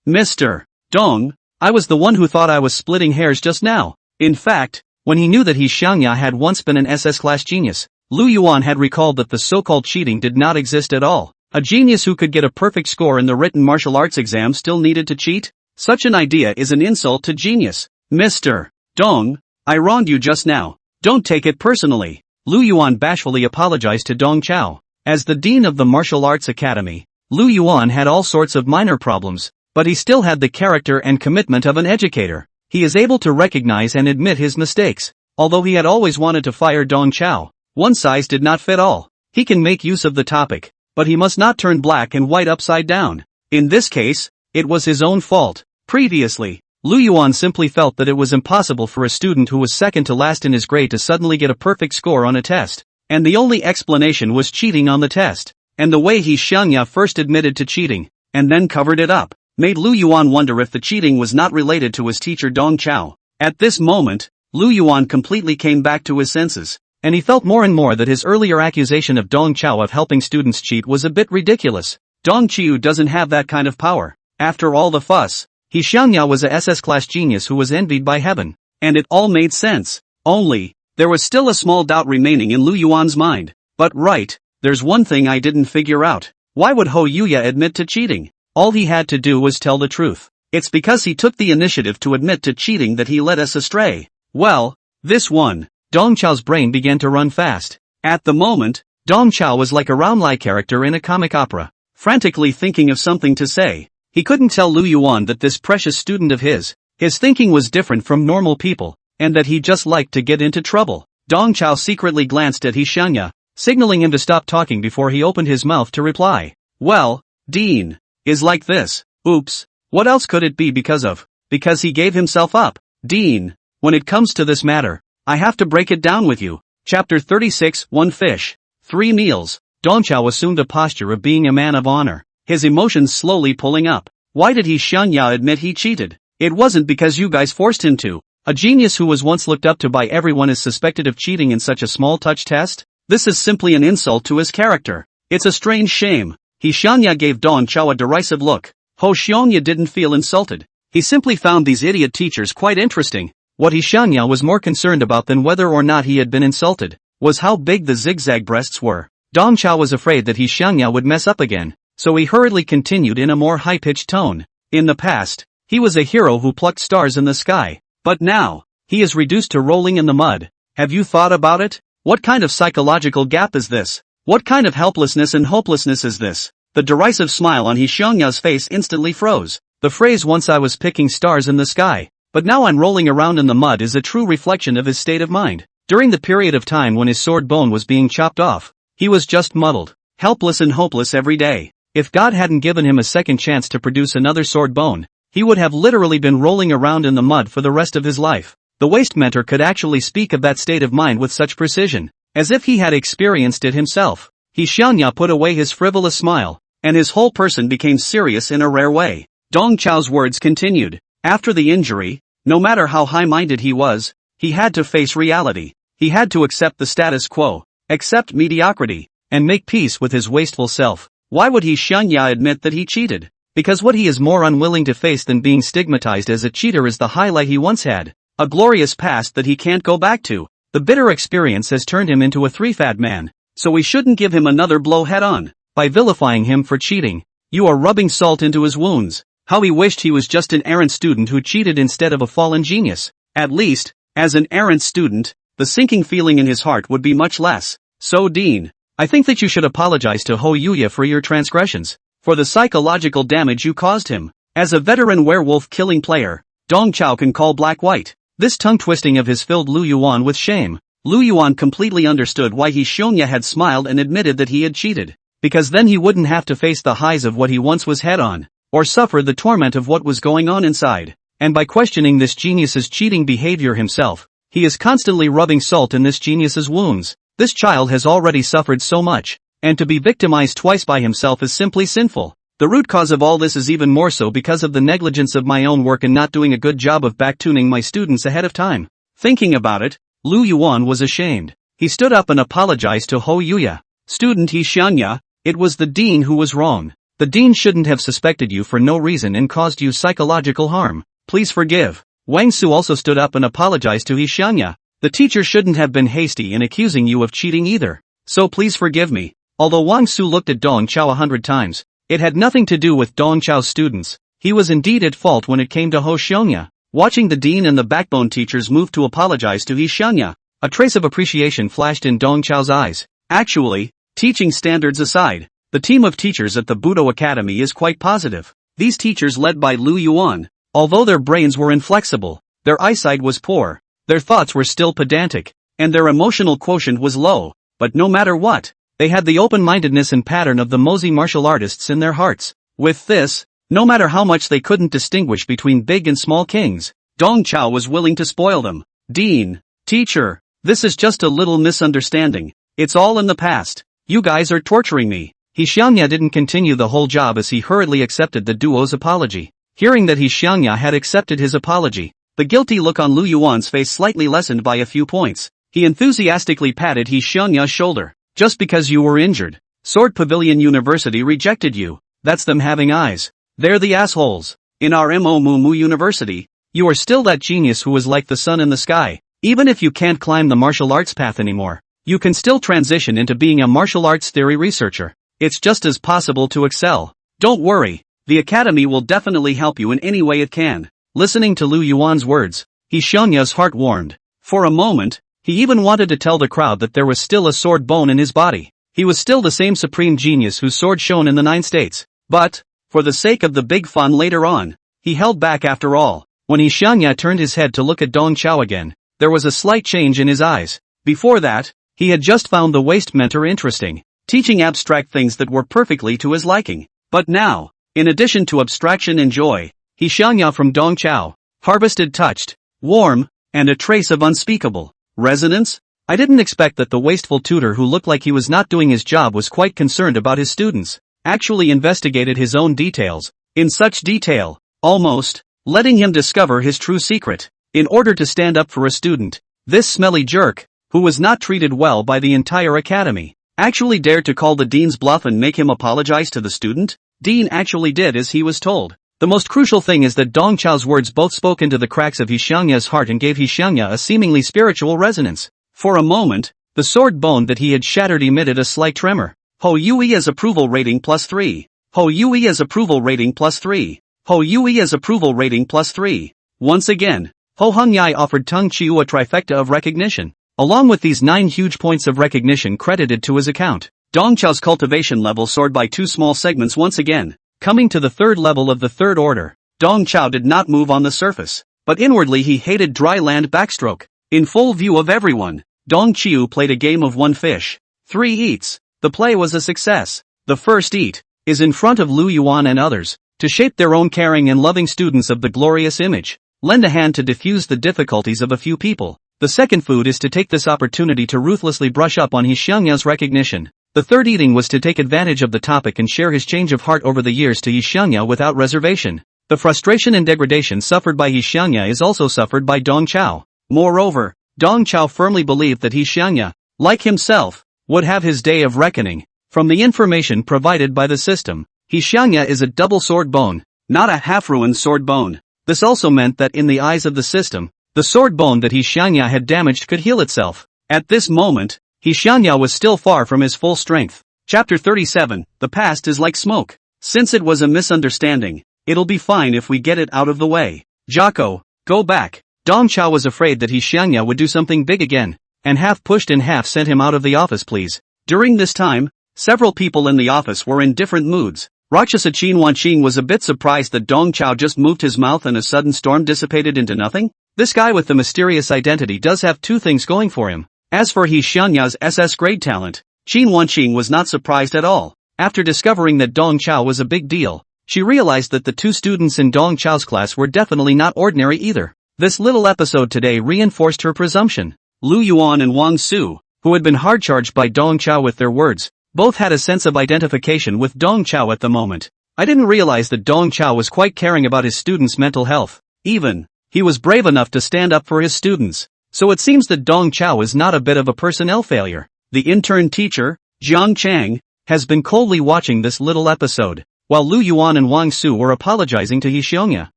Mr. Dong, I was the one who thought I was splitting hairs just now. In fact, when he knew that He Xiangya had once been an SS class genius, Lu Yuan had recalled that the so-called cheating did not exist at all. A genius who could get a perfect score in the written martial arts exam still needed to cheat? Such an idea is an insult to genius. Mr. Dong, I wronged you just now. Don't take it personally. Lu Yuan bashfully apologized to Dong Chao. As the dean of the martial arts academy, Lu Yuan had all sorts of minor problems, but he still had the character and commitment of an educator. He is able to recognize and admit his mistakes. Although he had always wanted to fire Dong Chao, one size did not fit all. He can make use of the topic, but he must not turn black and white upside down. In this case, it was his own fault. Previously, Lu Yuan simply felt that it was impossible for a student who was second to last in his grade to suddenly get a perfect score on a test, and the only explanation was cheating on the test. And the way He Xiangya first admitted to cheating, and then covered it up, made Lu Yuan wonder if the cheating was not related to his teacher Dong Chao. At this moment, Lu Yuan completely came back to his senses, and he felt more and more that his earlier accusation of Dong Chao of helping students cheat was a bit ridiculous. Dong Qiyu doesn't have that kind of power. After all the fuss, He Xiangya was a SS class genius who was envied by heaven, and it all made sense. Only, there was still a small doubt remaining in Lu Yuan's mind. But right, there's one thing I didn't figure out. Why would Ho Yuya admit to cheating? All he had to do was tell the truth. It's because he took the initiative to admit to cheating that he led us astray. Well, this one. Dong Chao's brain began to run fast. At the moment, Dong Chao was like a Roundlai character in a comic opera, frantically thinking of something to say. He couldn't tell Lu Yuan that this precious student of his thinking was different from normal people, and that he just liked to get into trouble. Dong Chao secretly glanced at He Xiangya, signaling him to stop talking before he opened his mouth to reply. Well, Dean, is like this. Oops, what else could it be because of? Because he gave himself up. Dean, when it comes to this matter, I have to break it down with you. Chapter 36, 1 Fish, 3 Meals. Dong Chao assumed a posture of being a man of honor, his emotions slowly pulling up. Why did He Xiangya admit he cheated? It wasn't because you guys forced him to. A genius who was once looked up to by everyone is suspected of cheating in such a small touch test? This is simply an insult to his character. It's a strange shame. He Xiangya gave Dong Chao a derisive look. Ho Xiangya didn't feel insulted. He simply found these idiot teachers quite interesting. What He Xiangya was more concerned about than whether or not he had been insulted, was how big the zigzag breasts were. Dong Chao was afraid that He Xiangya would mess up again, so he hurriedly continued in a more high-pitched tone. In the past, he was a hero who plucked stars in the sky. But now, he is reduced to rolling in the mud. Have you thought about it? What kind of psychological gap is this? What kind of helplessness and hopelessness is this? The derisive smile on He Xiangya's face instantly froze. The phrase "once I was picking stars in the sky, but now I'm rolling around in the mud" is a true reflection of his state of mind. During the period of time when his sword bone was being chopped off, he was just muddled, helpless and hopeless every day. If God hadn't given him a second chance to produce another sword bone, he would have literally been rolling around in the mud for the rest of his life. The waste mentor could actually speak of that state of mind with such precision, as if he had experienced it himself. He Xiangya put away his frivolous smile, and his whole person became serious in a rare way. Dong Chao's words continued. After the injury, no matter how high-minded he was, he had to face reality. He had to accept the status quo, accept mediocrity, and make peace with his wasteful self. Why would He Xiangya admit that he cheated? Because what he is more unwilling to face than being stigmatized as a cheater is the highlight he once had, a glorious past that he can't go back to. The bitter experience has turned him into a three-fad man, so we shouldn't give him another blow head-on. By vilifying him for cheating, you are rubbing salt into his wounds. How he wished he was just an errant student who cheated instead of a fallen genius. At least, as an errant student, the sinking feeling in his heart would be much less. So Dean, I think that you should apologize to Ho Yuya for your transgressions, for the psychological damage you caused him. As a veteran werewolf-killing player, Dong Chao can call black white. This tongue-twisting of his filled Lu Yuan with shame. Lu Yuan completely understood why He Xiongya had smiled and admitted that he had cheated. Because then he wouldn't have to face the highs of what he once was head on, or suffer the torment of what was going on inside. And by questioning this genius's cheating behavior himself, he is constantly rubbing salt in this genius's wounds. This child has already suffered so much, and to be victimized twice by himself is simply sinful. The root cause of all this is even more so because of the negligence of my own work and not doing a good job of back-tuning my students ahead of time. Thinking about it, Lu Yuan was ashamed. He stood up and apologized to Ho Yuya. Student He Xiongya, it was the dean who was wrong. The dean shouldn't have suspected you for no reason and caused you psychological harm. Please forgive. Wang Su also stood up and apologized to He Xiongya. The teacher shouldn't have been hasty in accusing you of cheating either. So please forgive me. Although Wang Su looked at Dong Chao 100 times, it had nothing to do with Dong Chao's students. He was indeed at fault when it came to Ho Xiongya. Watching the dean and the backbone teachers move to apologize to He Xiongya, a trace of appreciation flashed in Dong Chao's eyes. Actually, teaching standards aside, the team of teachers at the Budo Academy is quite positive. These teachers led by Lu Yuan, although their brains were inflexible, their eyesight was poor, their thoughts were still pedantic, and their emotional quotient was low, but no matter what, they had the open-mindedness and pattern of the Mozi martial artists in their hearts. With this, no matter how much they couldn't distinguish between big and small kings, Dong Chao was willing to spoil them. Dean, teacher, this is just a little misunderstanding. It's all in the past. You guys are torturing me. He Xiongya didn't continue the whole job as he hurriedly accepted the duo's apology. Hearing that He Xiongya had accepted his apology, the guilty look on Lu Yuan's face slightly lessened by a few points. He enthusiastically patted He Xiongya's shoulder. Just because you were injured, Sword Pavilion University rejected you. That's them having eyes. They're the assholes. In our Mo University, you are still that genius who is like the sun in the sky. Even if you can't climb the martial arts path anymore, you can still transition into being a martial arts theory researcher. It's just as possible to excel. Don't worry, the academy will definitely help you in any way it can. Listening to Lu Yuan's words, He Xiongya's heart warmed. For a moment, he even wanted to tell the crowd that there was still a sword bone in his body. He was still the same supreme genius whose sword shone in the 9 states. But, for the sake of the big fun later on, he held back after all. When He Xiongya turned his head to look at Dong Chao again, there was a slight change in his eyes. Before that, he had just found the waste mentor interesting, teaching abstract things that were perfectly to his liking. But now, in addition to abstraction and joy, He Xiongya from Dong Chao harvested touched, warm, and a trace of unspeakable resonance. I didn't expect that the wasteful tutor who looked like he was not doing his job was quite concerned about his students, actually investigated his own details, in such detail, almost, letting him discover his true secret, in order to stand up for a student. This smelly jerk, who was not treated well by the entire academy, actually dared to call the dean's bluff and make him apologize to the student. Dean actually did as he was told. The most crucial thing is that Dong Chao's words both spoke into the cracks of He Xiongya's heart and gave He Xiongya a seemingly spiritual resonance. For a moment, the sword bone that he had shattered emitted a slight tremor. Ho Yuya's approval rating +3. Ho Yuya's approval rating +3. Ho Yuya's approval rating +3. Once again, Ho Hongyai offered Tung Chiu a trifecta of recognition. Along with these 9 huge points of recognition credited to his account, Dong Chao's cultivation level soared by 2 small segments once again. Coming to the 3rd level of the 3rd order, Dong Chao did not move on the surface, but inwardly he hated dry land backstroke. In full view of everyone, Dong Chiu played a game of 1 fish, 3 eats. The play was a success. The first eat is in front of Lu Yuan and others, to shape their own caring and loving students of the glorious image. Lend a hand to diffuse the difficulties of a few people. The second food is to take this opportunity to ruthlessly brush up on He Xiongya's recognition. The third eating was to take advantage of the topic and share his change of heart over the years to He Xiongya without reservation. The frustration and degradation suffered by He Xiongya is also suffered by Dong Chao. Moreover, Dong Chao firmly believed that He Xiongya, like himself, would have his day of reckoning. From the information provided by the system, He Xiongya is a double sword bone, not a half-ruined sword bone. This also meant that in the eyes of the system, the sword bone that He Xiongya had damaged could heal itself. At this moment, He Xiongya was still far from his full strength. Chapter 37, The Past is like smoke. Since it was a misunderstanding, it'll be fine if we get it out of the way. Jocko, go back. Dong Chao was afraid that He Xiongya would do something big again, and half pushed and half sent him out of the office. Please, During this time, several people in the office were in different moods. Rakshasa Qin Wanqing was a bit surprised that Dong Chao just moved his mouth and a sudden storm dissipated into nothing. This guy with the mysterious identity does have two things going for him. As for He Xianya's SS grade talent, Qin Wanqing was not surprised at all. After discovering that Dong Chao was a big deal, she realized that the two students in Dong Chao's class were definitely not ordinary either. This little episode today reinforced her presumption. Lu Yuan and Wang Su, who had been hard-charged by Dong Chao with their words, both had a sense of identification with Dong Chao at the moment. I didn't realize that Dong Chao was quite caring about his students' mental health. Even, he was brave enough to stand up for his students. So it seems that Dong Chao is not a bit of a personnel failure. The intern teacher, Jiang Chang, has been coldly watching this little episode, while Lu Yuan and Wang Su were apologizing to He Xiongya.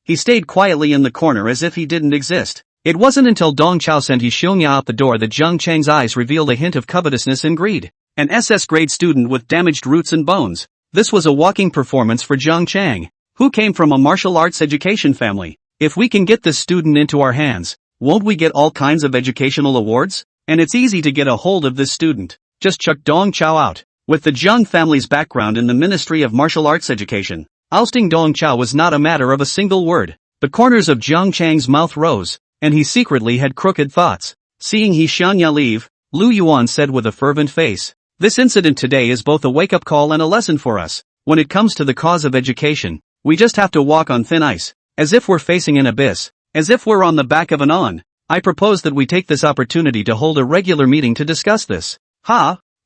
He stayed quietly in the corner as if he didn't exist. It wasn't until Dong Chao sent He Xiongya out the door that Jiang Chang's eyes revealed a hint of covetousness and greed. An SS grade student with damaged roots and bones. This was a walking performance for Jiang Chang, who came from a martial arts education family. If we can get this student into our hands, won't we get all kinds of educational awards? And it's easy to get a hold of this student. Just chuck Dong Chao out. With the Jiang family's background in the Ministry of Martial Arts Education, ousting Dong Chao was not a matter of a single word. The corners of Jiang Chang's mouth rose, and he secretly had crooked thoughts. Seeing He Xiongya leave, Lu Yuan said with a fervent face, "This incident today is both a wake-up call and a lesson for us. When it comes to the cause of education, we just have to walk on thin ice, as if we're facing an abyss, as if we're on the back of an on. I propose that we take this opportunity to hold a regular meeting to discuss this."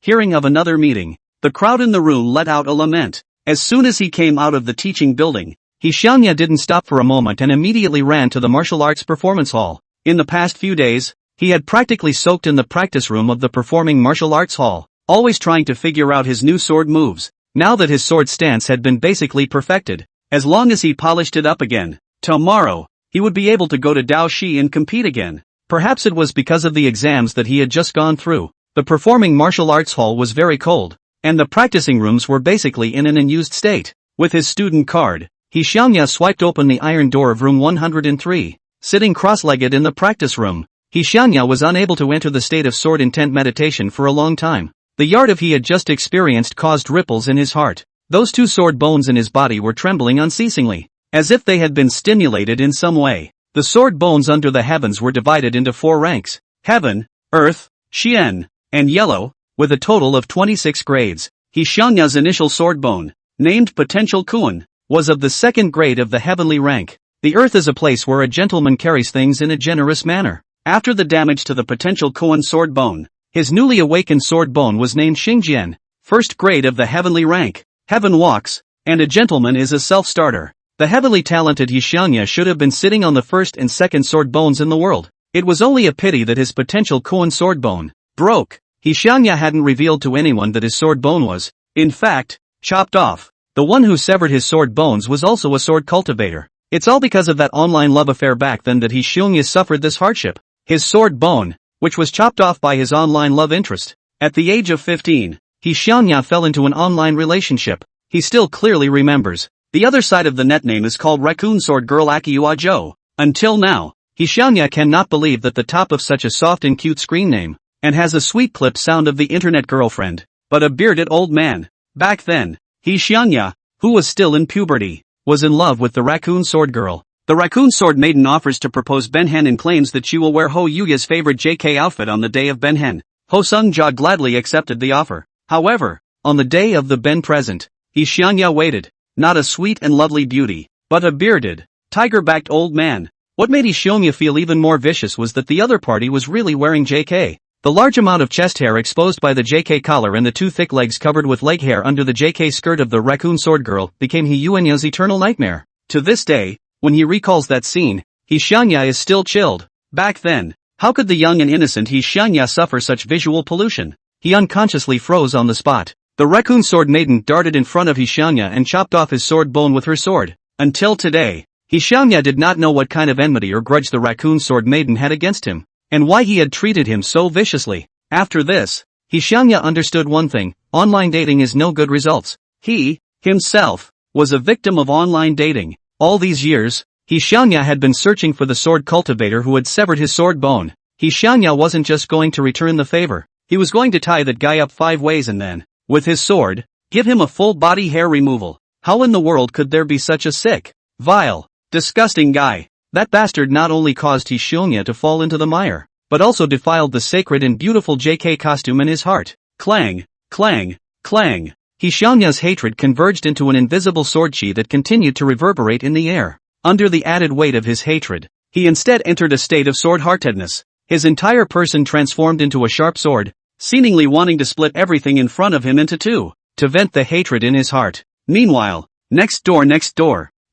Hearing of another meeting, the crowd in the room let out a lament. As soon as he came out of the teaching building, He Xiongya didn't stop for a moment and immediately ran to the martial arts performance hall. In the past few days, he had practically soaked in the practice room of the performing martial arts hall, always trying to figure out his new sword moves. Now that his sword stance had been basically perfected, as long as he polished it up again, tomorrow, he would be able to go to Daoshi and compete again. Perhaps it was because of the exams that he had just gone through. The performing martial arts hall was very cold, and the practicing rooms were basically in an unused state. With his student card, He Xiongya swiped open the iron door of room 103. Sitting cross-legged in the practice room, He Xiongya was unable to enter the state of sword intent meditation for a long time. The yardav he had just experienced caused ripples in his heart. Those two sword bones in his body were trembling unceasingly, as if they had been stimulated in some way. The sword bones under the heavens were divided into 4 ranks: heaven, earth, Xian, and yellow, with a total of 26 grades. He Xiongya's initial sword bone, named Potential Kuan, was of the 2nd grade of the heavenly rank. The earth is a place where a gentleman carries things in a generous manner. After the damage to the Potential Kuan sword bone, his newly awakened sword bone was named Xingjian, 1st grade of the heavenly rank. Heaven walks, and a gentleman is a self-starter. The heavily talented He Xiongya should have been sitting on the 1st and 2nd sword bones in the world. It was only a pity that his Potential Kuan sword bone broke. He Xiongya hadn't revealed to anyone that his sword bone was, in fact, chopped off. The one who severed his sword bones was also a sword cultivator. It's all because of that online love affair back then that He Xiongya suffered this hardship. His sword bone, which was chopped off by his online love interest. At the age of 15, He Xiongya fell into an online relationship. He still clearly remembers. The other side of the net name is called Raccoon Sword Girl Akiua Jo. Until now, He Xiongya cannot believe that the top of such a soft and cute screen name, and has a sweet clip sound of the internet girlfriend, but a bearded old man. Back then, He Xiongya, who was still in puberty, was in love with the Raccoon Sword Girl. The Raccoon Sword Maiden offers to propose Benhen and claims that she will wear Ho Yuya's favorite JK outfit on the day of Benhen. Ho Sung-ja gladly accepted the offer. However, on the day of the Ben present, He Xiongya waited. Not a sweet and lovely beauty, but a bearded, tiger-backed old man. What made He Xiongya feel even more vicious was that the other party was really wearing JK. The large amount of chest hair exposed by the JK collar and the 2 thick legs covered with leg hair under the JK skirt of the Raccoon Sword Girl became He Yuanya's eternal nightmare. To this day, when he recalls that scene, He Xiongya is still chilled. Back then, how could the young and innocent He Xiongya suffer such visual pollution? He unconsciously froze on the spot. The Raccoon Sword Maiden darted in front of He Xiongya and chopped off his sword bone with her sword. Until today, He Xiongya did not know what kind of enmity or grudge the Raccoon Sword Maiden had against him, and why he had treated him so viciously. After this, He Xiongya understood one thing: online dating is no good results. He, himself, was a victim of online dating. All these years, He Xiongya had been searching for the sword cultivator who had severed his sword bone. He Xiongya wasn't just going to return the favor. He was going to tie that guy up 5 ways and then, with his sword, give him a full body hair removal. How in the world could there be such a sick, vile, disgusting guy? That bastard not only caused He Xiongya to fall into the mire, but also defiled the sacred and beautiful JK costume in his heart. Clang, clang, clang. He Xiongya's hatred converged into an invisible sword chi that continued to reverberate in the air. Under the added weight of his hatred, he instead entered a state of sword-heartedness. His entire person transformed into a sharp sword, seemingly wanting to split everything in front of him into 2, to vent the hatred in his heart. Meanwhile, next door,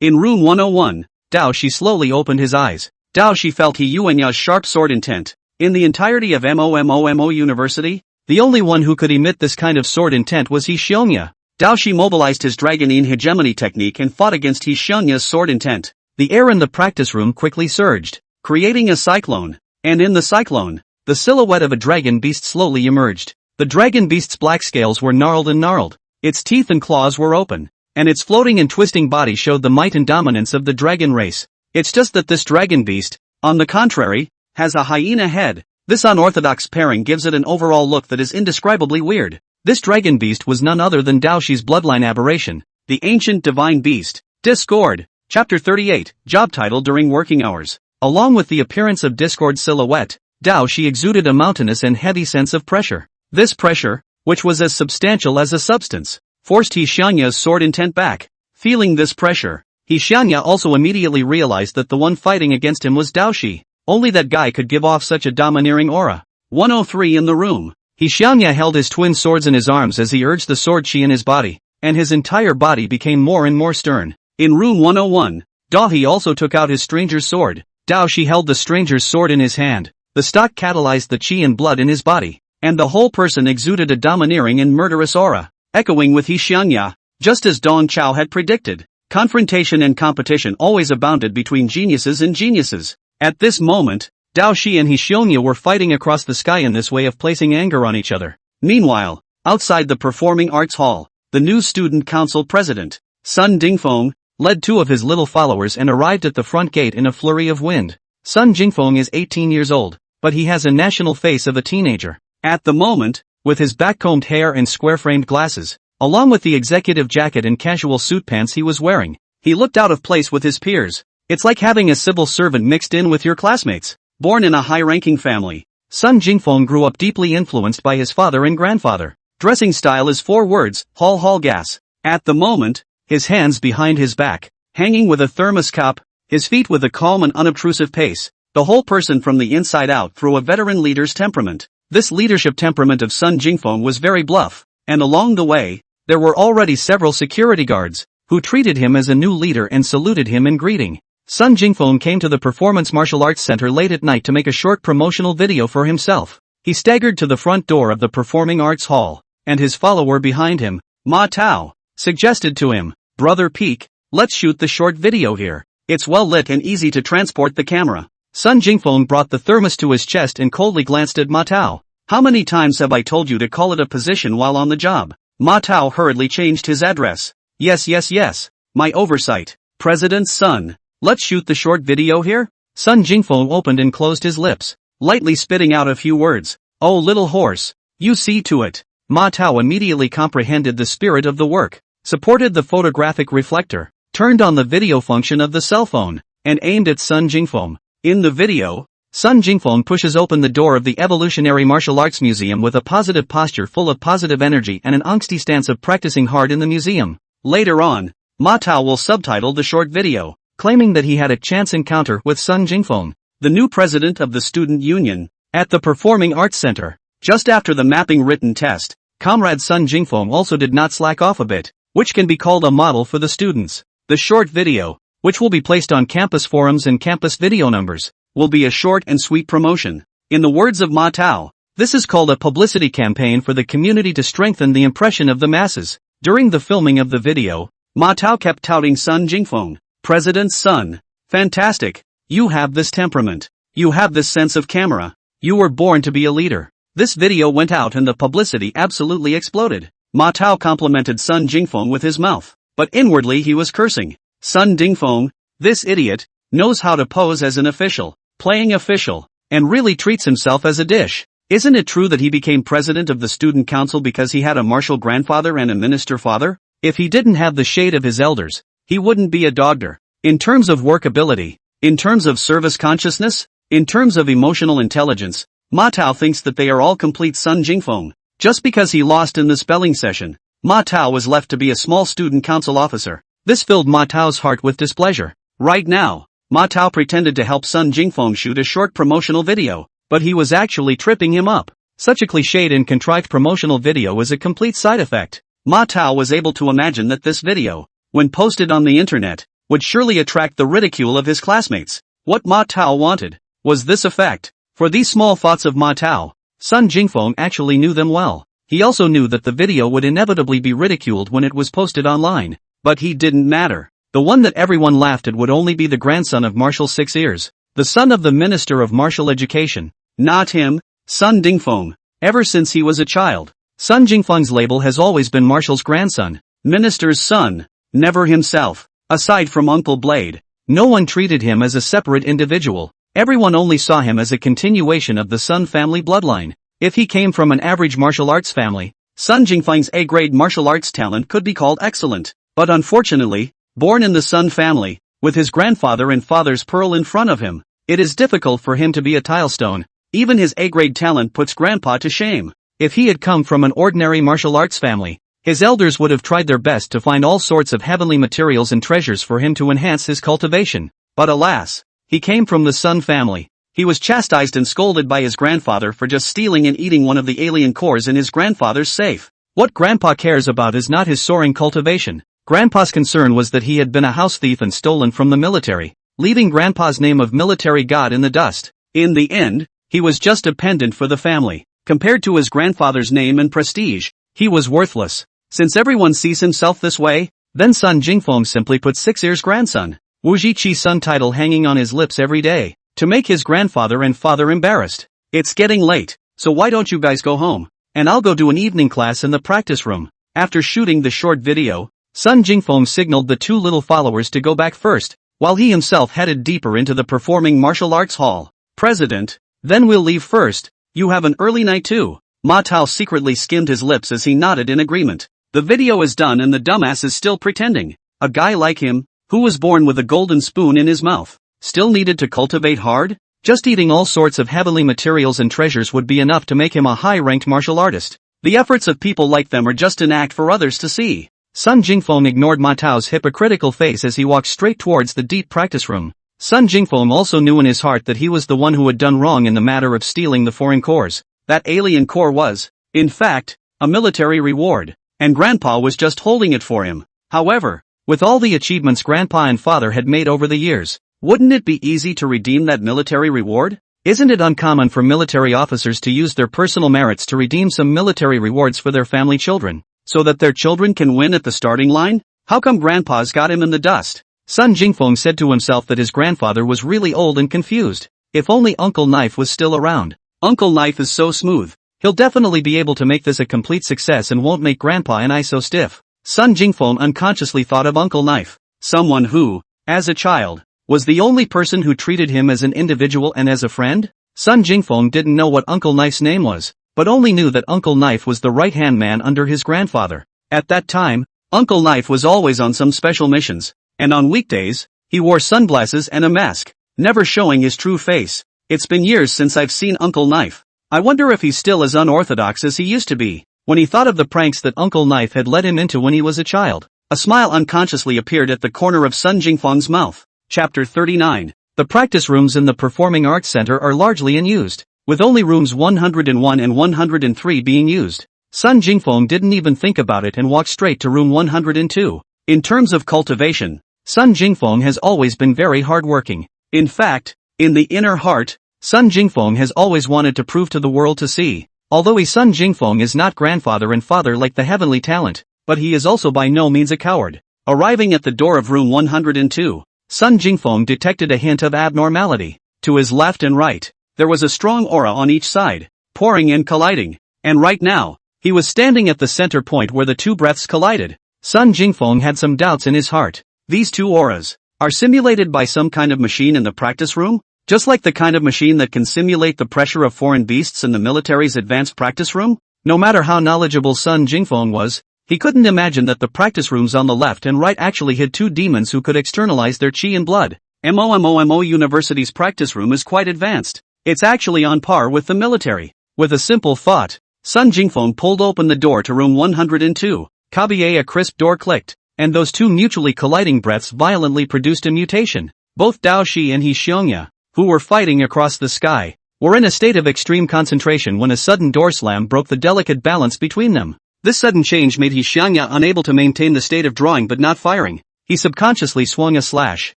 in room 101, Dao Shi slowly opened his eyes. Dao Shi felt He Yuanya's sharp sword intent. In the entirety of MOMOMO University, the only one who could emit this kind of sword intent was He Xiongya. Dao Shi mobilized his Dragonine hegemony technique and fought against He Xiongya's sword intent. The air in the practice room quickly surged, creating a cyclone. And in the cyclone, the silhouette of a dragon beast slowly emerged. The dragon beast's black scales were gnarled. Its teeth and claws were open, and its floating and twisting body showed the might and dominance of the dragon race. It's just that this dragon beast, on the contrary, has a hyena head. This unorthodox pairing gives it an overall look that is indescribably weird. This dragon beast was none other than Dao Shi's bloodline aberration, the ancient divine beast. Discord. Chapter 38, Job Title During Working Hours. Along with the appearance of Discord's silhouette, Dao Shi exuded a mountainous and heavy sense of pressure. This pressure, which was as substantial as a substance, forced He Xiongya's sword intent back. Feeling this pressure, He Xiongya also immediately realized that the one fighting against him was Dao Shi. Only that guy could give off such a domineering aura. 103 in the room. He Xiongya held his twin swords in his arms as he urged the sword chi in his body, and his entire body became more and more stern. In room 101, Dao He also took out his stranger's sword. Dao Shi held the stranger's sword in his hand. The stock catalyzed the chi and blood in his body, and the whole person exuded a domineering and murderous aura, echoing with He Xiongya, just as Dong Chao had predicted. Confrontation and competition always abounded between geniuses and geniuses. At this moment, Dao Shi and He Xiongya were fighting across the sky in this way of placing anger on each other. Meanwhile, outside the Performing Arts Hall, the new Student Council President, Sun Dingfeng, led 2 of his little followers and arrived at the front gate in a flurry of wind. Sun Jingfeng is 18 years old, but he has a national face of a teenager. At the moment, with his back-combed hair and square-framed glasses, along with the executive jacket and casual suit pants he was wearing, he looked out of place with his peers. It's like having a civil servant mixed in with your classmates. Born in a high-ranking family, Sun Jingfeng grew up deeply influenced by his father and grandfather. Dressing style is 4 words, haul gas. At the moment, his hands behind his back, hanging with a thermos cup, his feet with a calm and unobtrusive pace, the whole person from the inside out through a veteran leader's temperament. This leadership temperament of Sun Jingfeng was very bluff, and along the way, there were already several security guards, who treated him as a new leader and saluted him in greeting. Sun Jingfeng came to the Performance Martial Arts Center late at night to make a short promotional video for himself. He staggered to the front door of the Performing Arts Hall, and his follower behind him, Ma Tao, suggested to him, "Brother Peak, let's shoot the short video here. It's well lit and easy to transport the camera." Sun Jingfeng brought the thermos to his chest and coldly glanced at Ma Tao. "How many times have I told you to call it a position while on the job?" Ma Tao hurriedly changed his address. Yes. My oversight. President's son. Let's shoot the short video here?" Sun Jingfeng opened and closed his lips, lightly spitting out a few words. "Oh little horse, you see to it." Ma Tao immediately comprehended the spirit of the work, supported the photographic reflector, turned on the video function of the cell phone, and aimed at Sun Jingfeng. In the video, Sun Jingfeng pushes open the door of the Evolutionary Martial Arts Museum with a positive posture full of positive energy and an angsty stance of practicing hard in the museum. Later on, Ma Tao will subtitle the short video, claiming that he had a chance encounter with Sun Jingfeng, the new president of the student union, at the Performing Arts Center. Just after the mapping written test, Comrade Sun Jingfeng also did not slack off a bit, which can be called a model for the students. The short video, which will be placed on campus forums and campus video numbers, will be a short and sweet promotion. In the words of Ma Tao, this is called a publicity campaign for the community to strengthen the impression of the masses. During the filming of the video, Ma Tao kept touting Sun Jingfeng, "President's son. Fantastic. You have this temperament. You have this sense of camera. You were born to be a leader." This video went out and the publicity absolutely exploded. Ma Tao complimented Sun Jingfeng with his mouth, but inwardly he was cursing. Sun Dingfeng, this idiot, knows how to pose as an official, playing official, and really treats himself as a dish. Isn't it true that he became president of the student council because he had a martial grandfather and a minister father? If he didn't have the shade of his elders, he wouldn't be a doctor. In terms of workability, in terms of service consciousness, in terms of emotional intelligence, Ma Tao thinks that they are all complete Sun Jingfeng. Just because he lost in the spelling session, Ma Tao was left to be a small student council officer. This filled Ma Tao's heart with displeasure. Right now, Ma Tao pretended to help Sun Jingfeng shoot a short promotional video, but he was actually tripping him up. Such a cliched and contrived promotional video was a complete side effect. Ma Tao was able to imagine that this video, when posted on the internet, would surely attract the ridicule of his classmates. What Ma Tao wanted was this effect. For these small thoughts of Ma Tao, Sun Jingfeng actually knew them well. He also knew that the video would inevitably be ridiculed when it was posted online. But he didn't matter. The one that everyone laughed at would only be the grandson of Marshal Six Ears, the son of the Minister of Martial Education. Not him, Sun Jingfeng. Ever since he was a child, Sun Jingfeng's label has always been Marshal's grandson, Minister's son, never himself. Aside from Uncle Blade, no one treated him as a separate individual. Everyone only saw him as a continuation of the Sun family bloodline. If he came from an average martial arts family, Sun Jingfeng's A-grade martial arts talent could be called excellent. But unfortunately, born in the Sun family, with his grandfather and father's pearl in front of him, it is difficult for him to be a tilestone. Even his A-grade talent puts Grandpa to shame. If he had come from an ordinary martial arts family, his elders would have tried their best to find all sorts of heavenly materials and treasures for him to enhance his cultivation. But alas, he came from the Sun family. He was chastised and scolded by his grandfather for just stealing and eating one of the alien cores in his grandfather's safe. What Grandpa cares about is not his soaring cultivation. Grandpa's concern was that he had been a house thief and stolen from the military, leaving Grandpa's name of military god in the dust. In the end, he was just a pendant for the family. Compared to his grandfather's name and prestige, he was worthless. Since everyone sees himself this way, then Sun Jingfeng simply put Six Ears' grandson, Wuji Qi Sun title hanging on his lips every day, to make his grandfather and father embarrassed. It's getting late, so why don't you guys go home, and I'll go do an evening class in the practice room. After shooting the short video, Sun Jingfeng signaled the two little followers to go back first, while he himself headed deeper into the performing martial arts hall. President, then we'll leave first. You have an early night too. Ma Tao secretly skimmed his lips as he nodded in agreement. The video is done and the dumbass is still pretending. A guy like him, who was born with a golden spoon in his mouth, still needed to cultivate hard? Just eating all sorts of heavenly materials and treasures would be enough to make him a high-ranked martial artist. The efforts of people like them are just an act for others to see. Sun Jingfeng ignored Ma Tao's hypocritical face as he walked straight towards the deep practice room. Sun Jingfeng also knew in his heart that he was the one who had done wrong in the matter of stealing the foreign cores. That alien core was, in fact, a military reward, and Grandpa was just holding it for him. However, with all the achievements Grandpa and Father had made over the years, wouldn't it be easy to redeem that military reward? Isn't it uncommon for military officers to use their personal merits to redeem some military rewards for their family children, so that their children can win at the starting line? How come Grandpa's got him in the dust? Sun Jingfeng said to himself that his grandfather was really old and confused. If only Uncle Knife was still around. Uncle Knife is so smooth. He'll definitely be able to make this a complete success and won't make Grandpa and I so stiff. Sun Jingfeng unconsciously thought of Uncle Knife. Someone who, as a child, was the only person who treated him as an individual and as a friend? Sun Jingfeng didn't know what Uncle Knife's name was, but only knew that Uncle Knife was the right-hand man under his grandfather. At that time, Uncle Knife was always on some special missions, and on weekdays, he wore sunglasses and a mask, never showing his true face. It's been years since I've seen Uncle Knife. I wonder if he's still as unorthodox as he used to be. When he thought of the pranks that Uncle Knife had led him into when he was a child, a smile unconsciously appeared at the corner of Sun Jingfeng's mouth. Chapter 39. The practice rooms in the Performing Arts Center are largely unused, with only rooms 101 and 103 being used. Sun Jingfeng didn't even think about it and walked straight to room 102. In terms of cultivation, Sun Jingfeng has always been very hardworking. In fact, in the inner heart, Sun Jingfeng has always wanted to prove to the world to see. Although Sun Jingfeng is not grandfather and father like the heavenly talent, but he is also by no means a coward. Arriving at the door of room 102, Sun Jingfeng detected a hint of abnormality. To his left and right, there was a strong aura on each side, pouring and colliding. And right now, he was standing at the center point where the two breaths collided. Sun Jingfeng had some doubts in his heart. These two auras are simulated by some kind of machine in the practice room? Just like the kind of machine that can simulate the pressure of foreign beasts in the military's advanced practice room? No matter how knowledgeable Sun Jingfeng was, he couldn't imagine that the practice rooms on the left and right actually hid two demons who could externalize their chi and blood. MOMOMO University's practice room is quite advanced. It's actually on par with the military. With a simple thought, Sun Jingfeng pulled open the door to room 102. Kabiye, a crisp door clicked, and those two mutually colliding breaths violently produced a mutation. Both Dao Shi and He Xiongya, who were fighting across the sky, were in a state of extreme concentration when a sudden door slam broke the delicate balance between them. This sudden change made He Xiongya unable to maintain the state of drawing but not firing. He subconsciously swung a slash,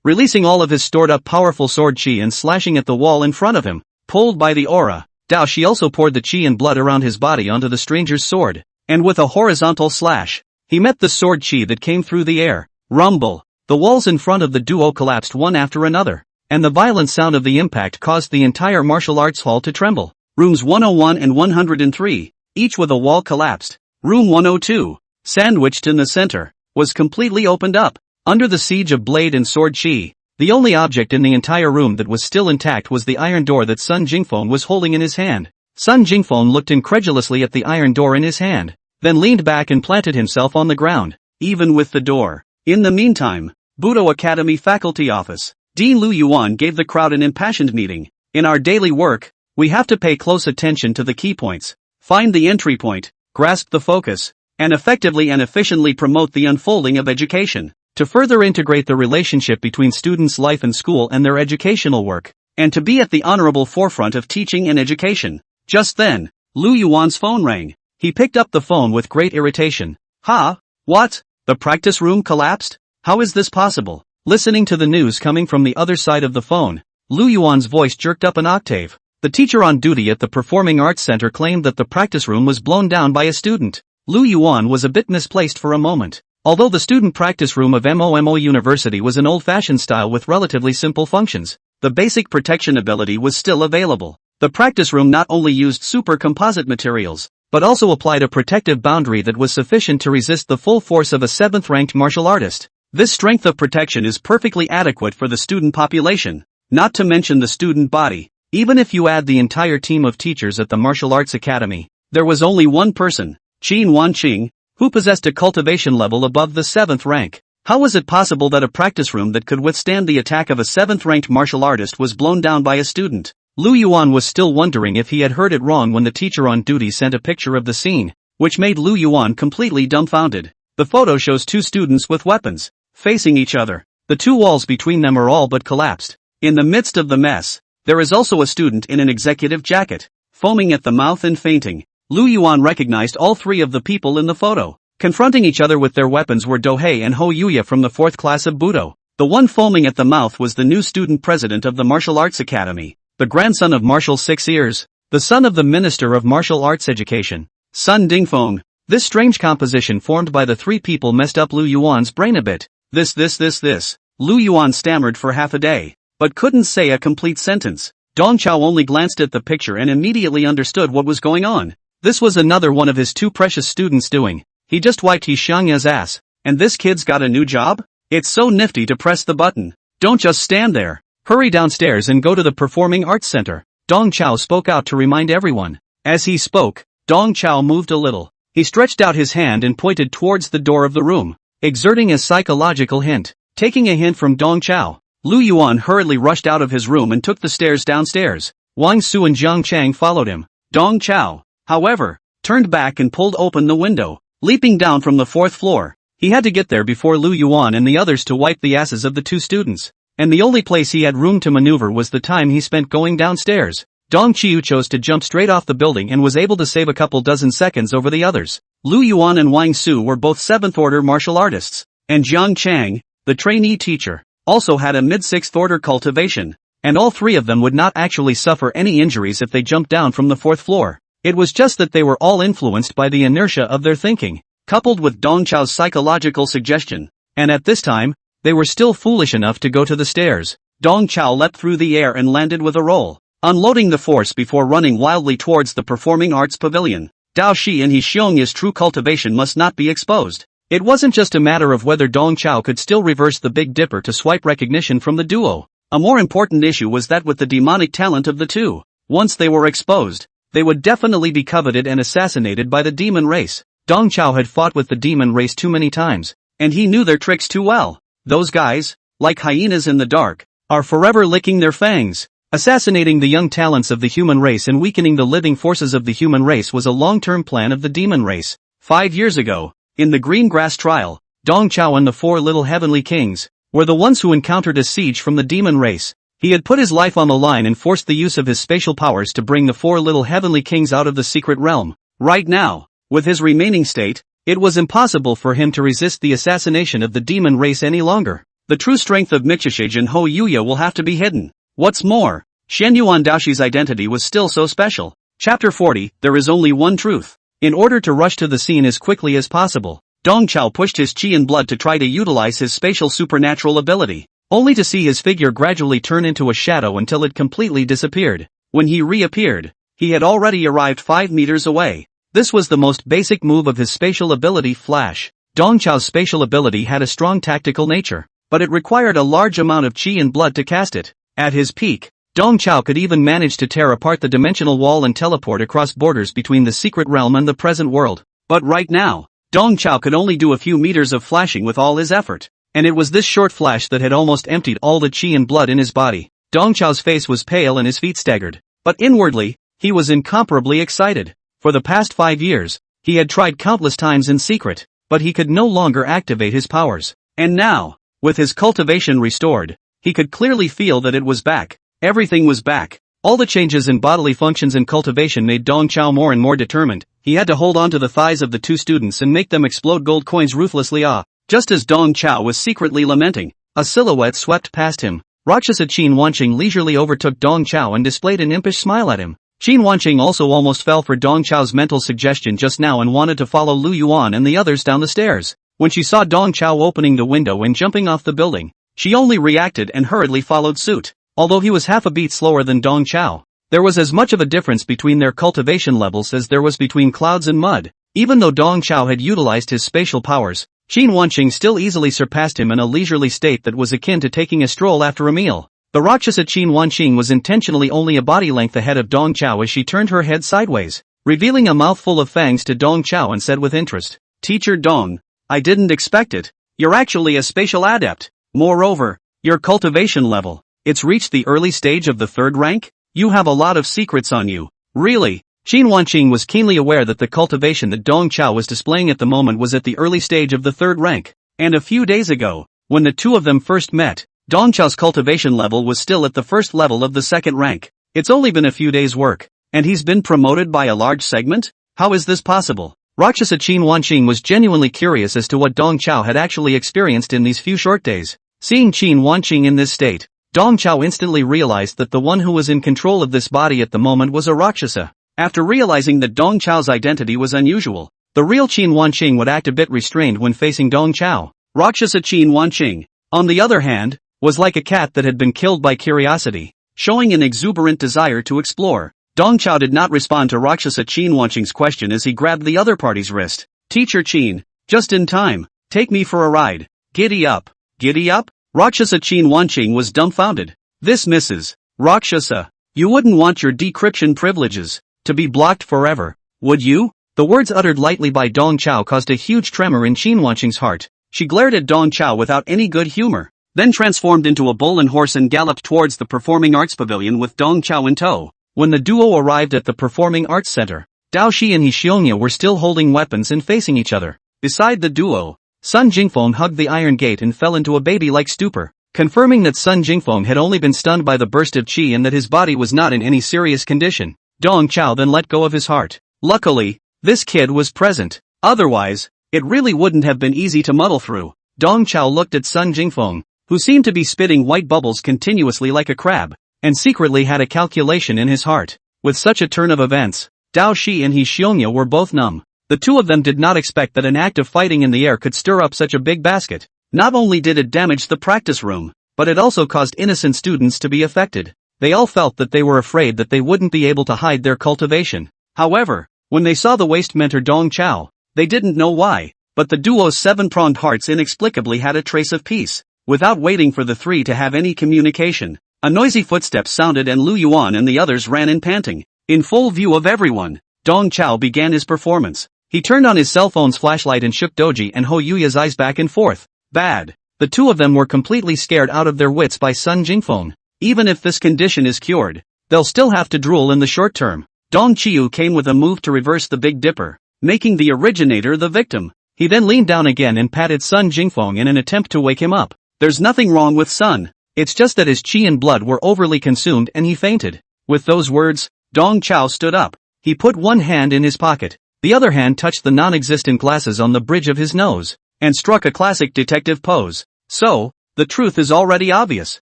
releasing all of his stored-up powerful sword chi and slashing at the wall in front of him. Pulled by the aura, Dao Shi also poured the chi and blood around his body onto the stranger's sword, and with a horizontal slash, he met the sword chi that came through the air. Rumble! The walls in front of the duo collapsed one after another, and the violent sound of the impact caused the entire martial arts hall to tremble. Rooms 101 and 103, each with a wall collapsed. Room 102, sandwiched in the center, was completely opened up. Under the siege of blade and sword chi, the only object in the entire room that was still intact was the iron door that Sun Jingfeng was holding in his hand. Sun Jingfeng looked incredulously at the iron door in his hand, then leaned back and planted himself on the ground, even with the door. In the meantime, Budo Academy faculty office, Dean Lu Yuan gave the crowd an impassioned meeting. In our daily work, we have to pay close attention to the key points, find the entry point, grasp the focus, and effectively and efficiently promote the unfolding of education. To further integrate the relationship between students' life and school and their educational work, and to be at the honorable forefront of teaching and education. Just then, Lu Yuan's phone rang. He picked up the phone with great irritation. Ha? What? The practice room collapsed? How is this possible? Listening to the news coming from the other side of the phone, Lu Yuan's voice jerked up an octave. The teacher on duty at the Performing Arts Center claimed that the practice room was blown down by a student. Lu Yuan was a bit misplaced for a moment. Although the student practice room of MOMO University was an old-fashioned style with relatively simple functions, the basic protection ability was still available. The practice room not only used super composite materials, but also applied a protective boundary that was sufficient to resist the full force of a 7th-ranked martial artist. This strength of protection is perfectly adequate for the student population, not to mention the student body. Even if you add the entire team of teachers at the Martial Arts Academy, there was only one person, Qin Wanqing, who possessed a cultivation level above the 7th rank. How was it possible that a practice room that could withstand the attack of a 7th-ranked martial artist was blown down by a student? Lu Yuan was still wondering if he had heard it wrong when the teacher on duty sent a picture of the scene, which made Lu Yuan completely dumbfounded. The photo shows two students with weapons, facing each other. The two walls between them are all but collapsed. In the midst of the mess, there is also a student in an executive jacket, foaming at the mouth and fainting. Lu Yuan recognized all three of the people in the photo. Confronting each other with their weapons were Dohei and Ho Yuya from the 4th class of Budo. The one foaming at the mouth was the new student president of the Martial Arts Academy, the grandson of Marshal 6 Ears, the son of the Minister of Martial Arts Education, Sun Dingfeng. This strange composition formed by the three people messed up Lu Yuan's brain a bit. This. Lu Yuan stammered for half a day, but couldn't say a complete sentence. Dong Chao only glanced at the picture and immediately understood what was going on. This was another one of his two precious students doing. He just wiped He Xiongya's ass, and this kid's got a new job? It's so nifty to press the button. Don't just stand there. Hurry downstairs and go to the Performing Arts Center. Dong Chao spoke out to remind everyone. As he spoke, Dong Chao moved a little. He stretched out his hand and pointed towards the door of the room, exerting a psychological hint. Taking a hint from Dong Chao, Lu Yuan hurriedly rushed out of his room and took the stairs downstairs. Wang Su and Jiang Chang followed him. Dong Chao, however, turned back and pulled open the window, leaping down from the 4th floor. He had to get there before Lu Yuan and the others to wipe the asses of the two students, and the only place he had room to maneuver was the time he spent going downstairs. Dong Qiu chose to jump straight off the building and was able to save a couple dozen seconds over the others. Lu Yuan and Wang Su were both 7th-order martial artists, and Jiang Chang, the trainee teacher, also had a mid-6th-order cultivation, and all three of them would not actually suffer any injuries if they jumped down from the 4th floor. It was just that they were all influenced by the inertia of their thinking, coupled with Dong Chao's psychological suggestion, and at this time, they were still foolish enough to go to the stairs. Dong Chao leapt through the air and landed with a roll, unloading the force before running wildly towards the Performing Arts Pavilion. Dao Shi and He Xiongya's true cultivation must not be exposed. It wasn't just a matter of whether Dong Chao could still reverse the Big Dipper to swipe recognition from the duo. A more important issue was that with the demonic talent of the two, once they were exposed, they would definitely be coveted and assassinated by the demon race. Dong Chao had fought with the demon race too many times, and he knew their tricks too well. Those guys, like hyenas in the dark, are forever licking their fangs. Assassinating the young talents of the human race and weakening the living forces of the human race was a long-term plan of the demon race. 5 years ago, in the green grass trial, Dong Chao and the 4 little heavenly kings were the ones who encountered a siege from the demon race. He had put his life on the line and forced the use of his spatial powers to bring the 4 little heavenly kings out of the secret realm. Right now, with his remaining state, it was impossible for him to resist the assassination of the demon race any longer. The true strength of Mixushage and Ho Yuya will have to be hidden. What's more, Shen Yuan Daoxi's identity was still so special. Chapter 40, There is only one truth. In order to rush to the scene as quickly as possible, Dong Chao pushed his chi and blood to try to utilize his spatial supernatural ability, only to see his figure gradually turn into a shadow until it completely disappeared. When he reappeared, he had already arrived 5 meters away. This was the most basic move of his spatial ability, Flash. Dong Chao's spatial ability had a strong tactical nature, but it required a large amount of chi and blood to cast it. At his peak, Dong Chao could even manage to tear apart the dimensional wall and teleport across borders between the secret realm and the present world. But right now, Dong Chao could only do a few meters of flashing with all his effort, and it was this short flash that had almost emptied all the chi and blood in his body. Dong Chao's face was pale and his feet staggered, but inwardly, he was incomparably excited. For the past 5 years, he had tried countless times in secret, but he could no longer activate his powers. And now, with his cultivation restored, he could clearly feel that it was back. Everything was back. All the changes in bodily functions and cultivation made Dong Chao more and more determined. He had to hold on to the thighs of the 2 students and make them explode gold coins ruthlessly. Just as Dong Chao was secretly lamenting, a silhouette swept past him. Rakshasa Qin Wanqing leisurely overtook Dong Chao and displayed an impish smile at him. Qin Wanqing also almost fell for Dong Chao's mental suggestion just now and wanted to follow Lu Yuan and the others down the stairs. When she saw Dong Chao opening the window and jumping off the building, she only reacted and hurriedly followed suit. Although he was half a beat slower than Dong Chao, there was as much of a difference between their cultivation levels as there was between clouds and mud. Even though Dong Chao had utilized his spatial powers, Qin Wanqing still easily surpassed him in a leisurely state that was akin to taking a stroll after a meal. The Rakshasa Qin Wanqing was intentionally only a body length ahead of Dong Chao as she turned her head sideways, revealing a mouthful of fangs to Dong Chao and said with interest, "Teacher Dong, I didn't expect it. You're actually a spatial adept. Moreover, your cultivation level, it's reached the early stage of the 3rd rank? You have a lot of secrets on you." Really? Qin Wanqing was keenly aware that the cultivation that Dong Chao was displaying at the moment was at the early stage of the 3rd rank. And a few days ago, when the two of them first met, Dong Chao's cultivation level was still at the 1st level of the 2nd rank. It's only been a few days' work, and he's been promoted by a large segment? How is this possible? Rakshasa Qin Wanqing was genuinely curious as to what Dong Chao had actually experienced in these few short days. Seeing Qin Wanqing in this state, Dong Chao instantly realized that the one who was in control of this body at the moment was a Rakshasa. After realizing that Dong Chao's identity was unusual, the real Qin Wanqing would act a bit restrained when facing Dong Chao. Rakshasa Qin Wanqing, on the other hand, was like a cat that had been killed by curiosity, showing an exuberant desire to explore. Dong Chao did not respond to Rakshasa Qin Wanqing's question as he grabbed the other party's wrist. "Teacher Qin, just in time, take me for a ride." "Giddy up." "Giddy up?" Rakshasa Qin Wanqing was dumbfounded. "This Mrs. Rakshasa, you wouldn't want your decryption privileges to be blocked forever, would you?" The words uttered lightly by Dong Chao caused a huge tremor in Qin Wanqing's heart. She glared at Dong Chao without any good humor, then transformed into a bull and horse and galloped towards the Performing Arts Pavilion with Dong Chao in tow. When the duo arrived at the Performing Arts Center, Dao Shi and He Xiongya were still holding weapons and facing each other. Beside the duo, Sun Jingfeng hugged the iron gate and fell into a baby-like stupor, confirming that Sun Jingfeng had only been stunned by the burst of qi and that his body was not in any serious condition. Dong Chao then let go of his heart. Luckily, this kid was present. Otherwise, it really wouldn't have been easy to muddle through. Dong Chao looked at Sun Jingfeng, who seemed to be spitting white bubbles continuously like a crab, and secretly had a calculation in his heart. With such a turn of events, Dao Shi and He Xiongya were both numb. The two of them did not expect that an act of fighting in the air could stir up such a big basket. Not only did it damage the practice room, but it also caused innocent students to be affected. They all felt that they were afraid that they wouldn't be able to hide their cultivation. However, when they saw the waste mentor Dong Chao, they didn't know why, but the duo's 7-pronged hearts inexplicably had a trace of peace. without waiting for the three to have any communication. A noisy footstep sounded and Lu Yuan and the others ran in panting. In full view of everyone, Dong Chao began his performance. He turned on his cell phone's flashlight and shook Doji and Ho Yuya's eyes back and forth. Bad. The two of them were completely scared out of their wits by Sun Jingfeng. Even if this condition is cured, they'll still have to drool in the short term. Dong Qiu came with a move to reverse the Big Dipper, making the originator the victim. He then leaned down again and patted Sun Jingfeng in an attempt to wake him up. There's nothing wrong with Sun. It's just that his qi and blood were overly consumed and he fainted. With those words, Dong Chao stood up. He put one hand in his pocket. The other hand touched the non-existent glasses on the bridge of his nose, and struck a classic detective pose. So, the truth is already obvious.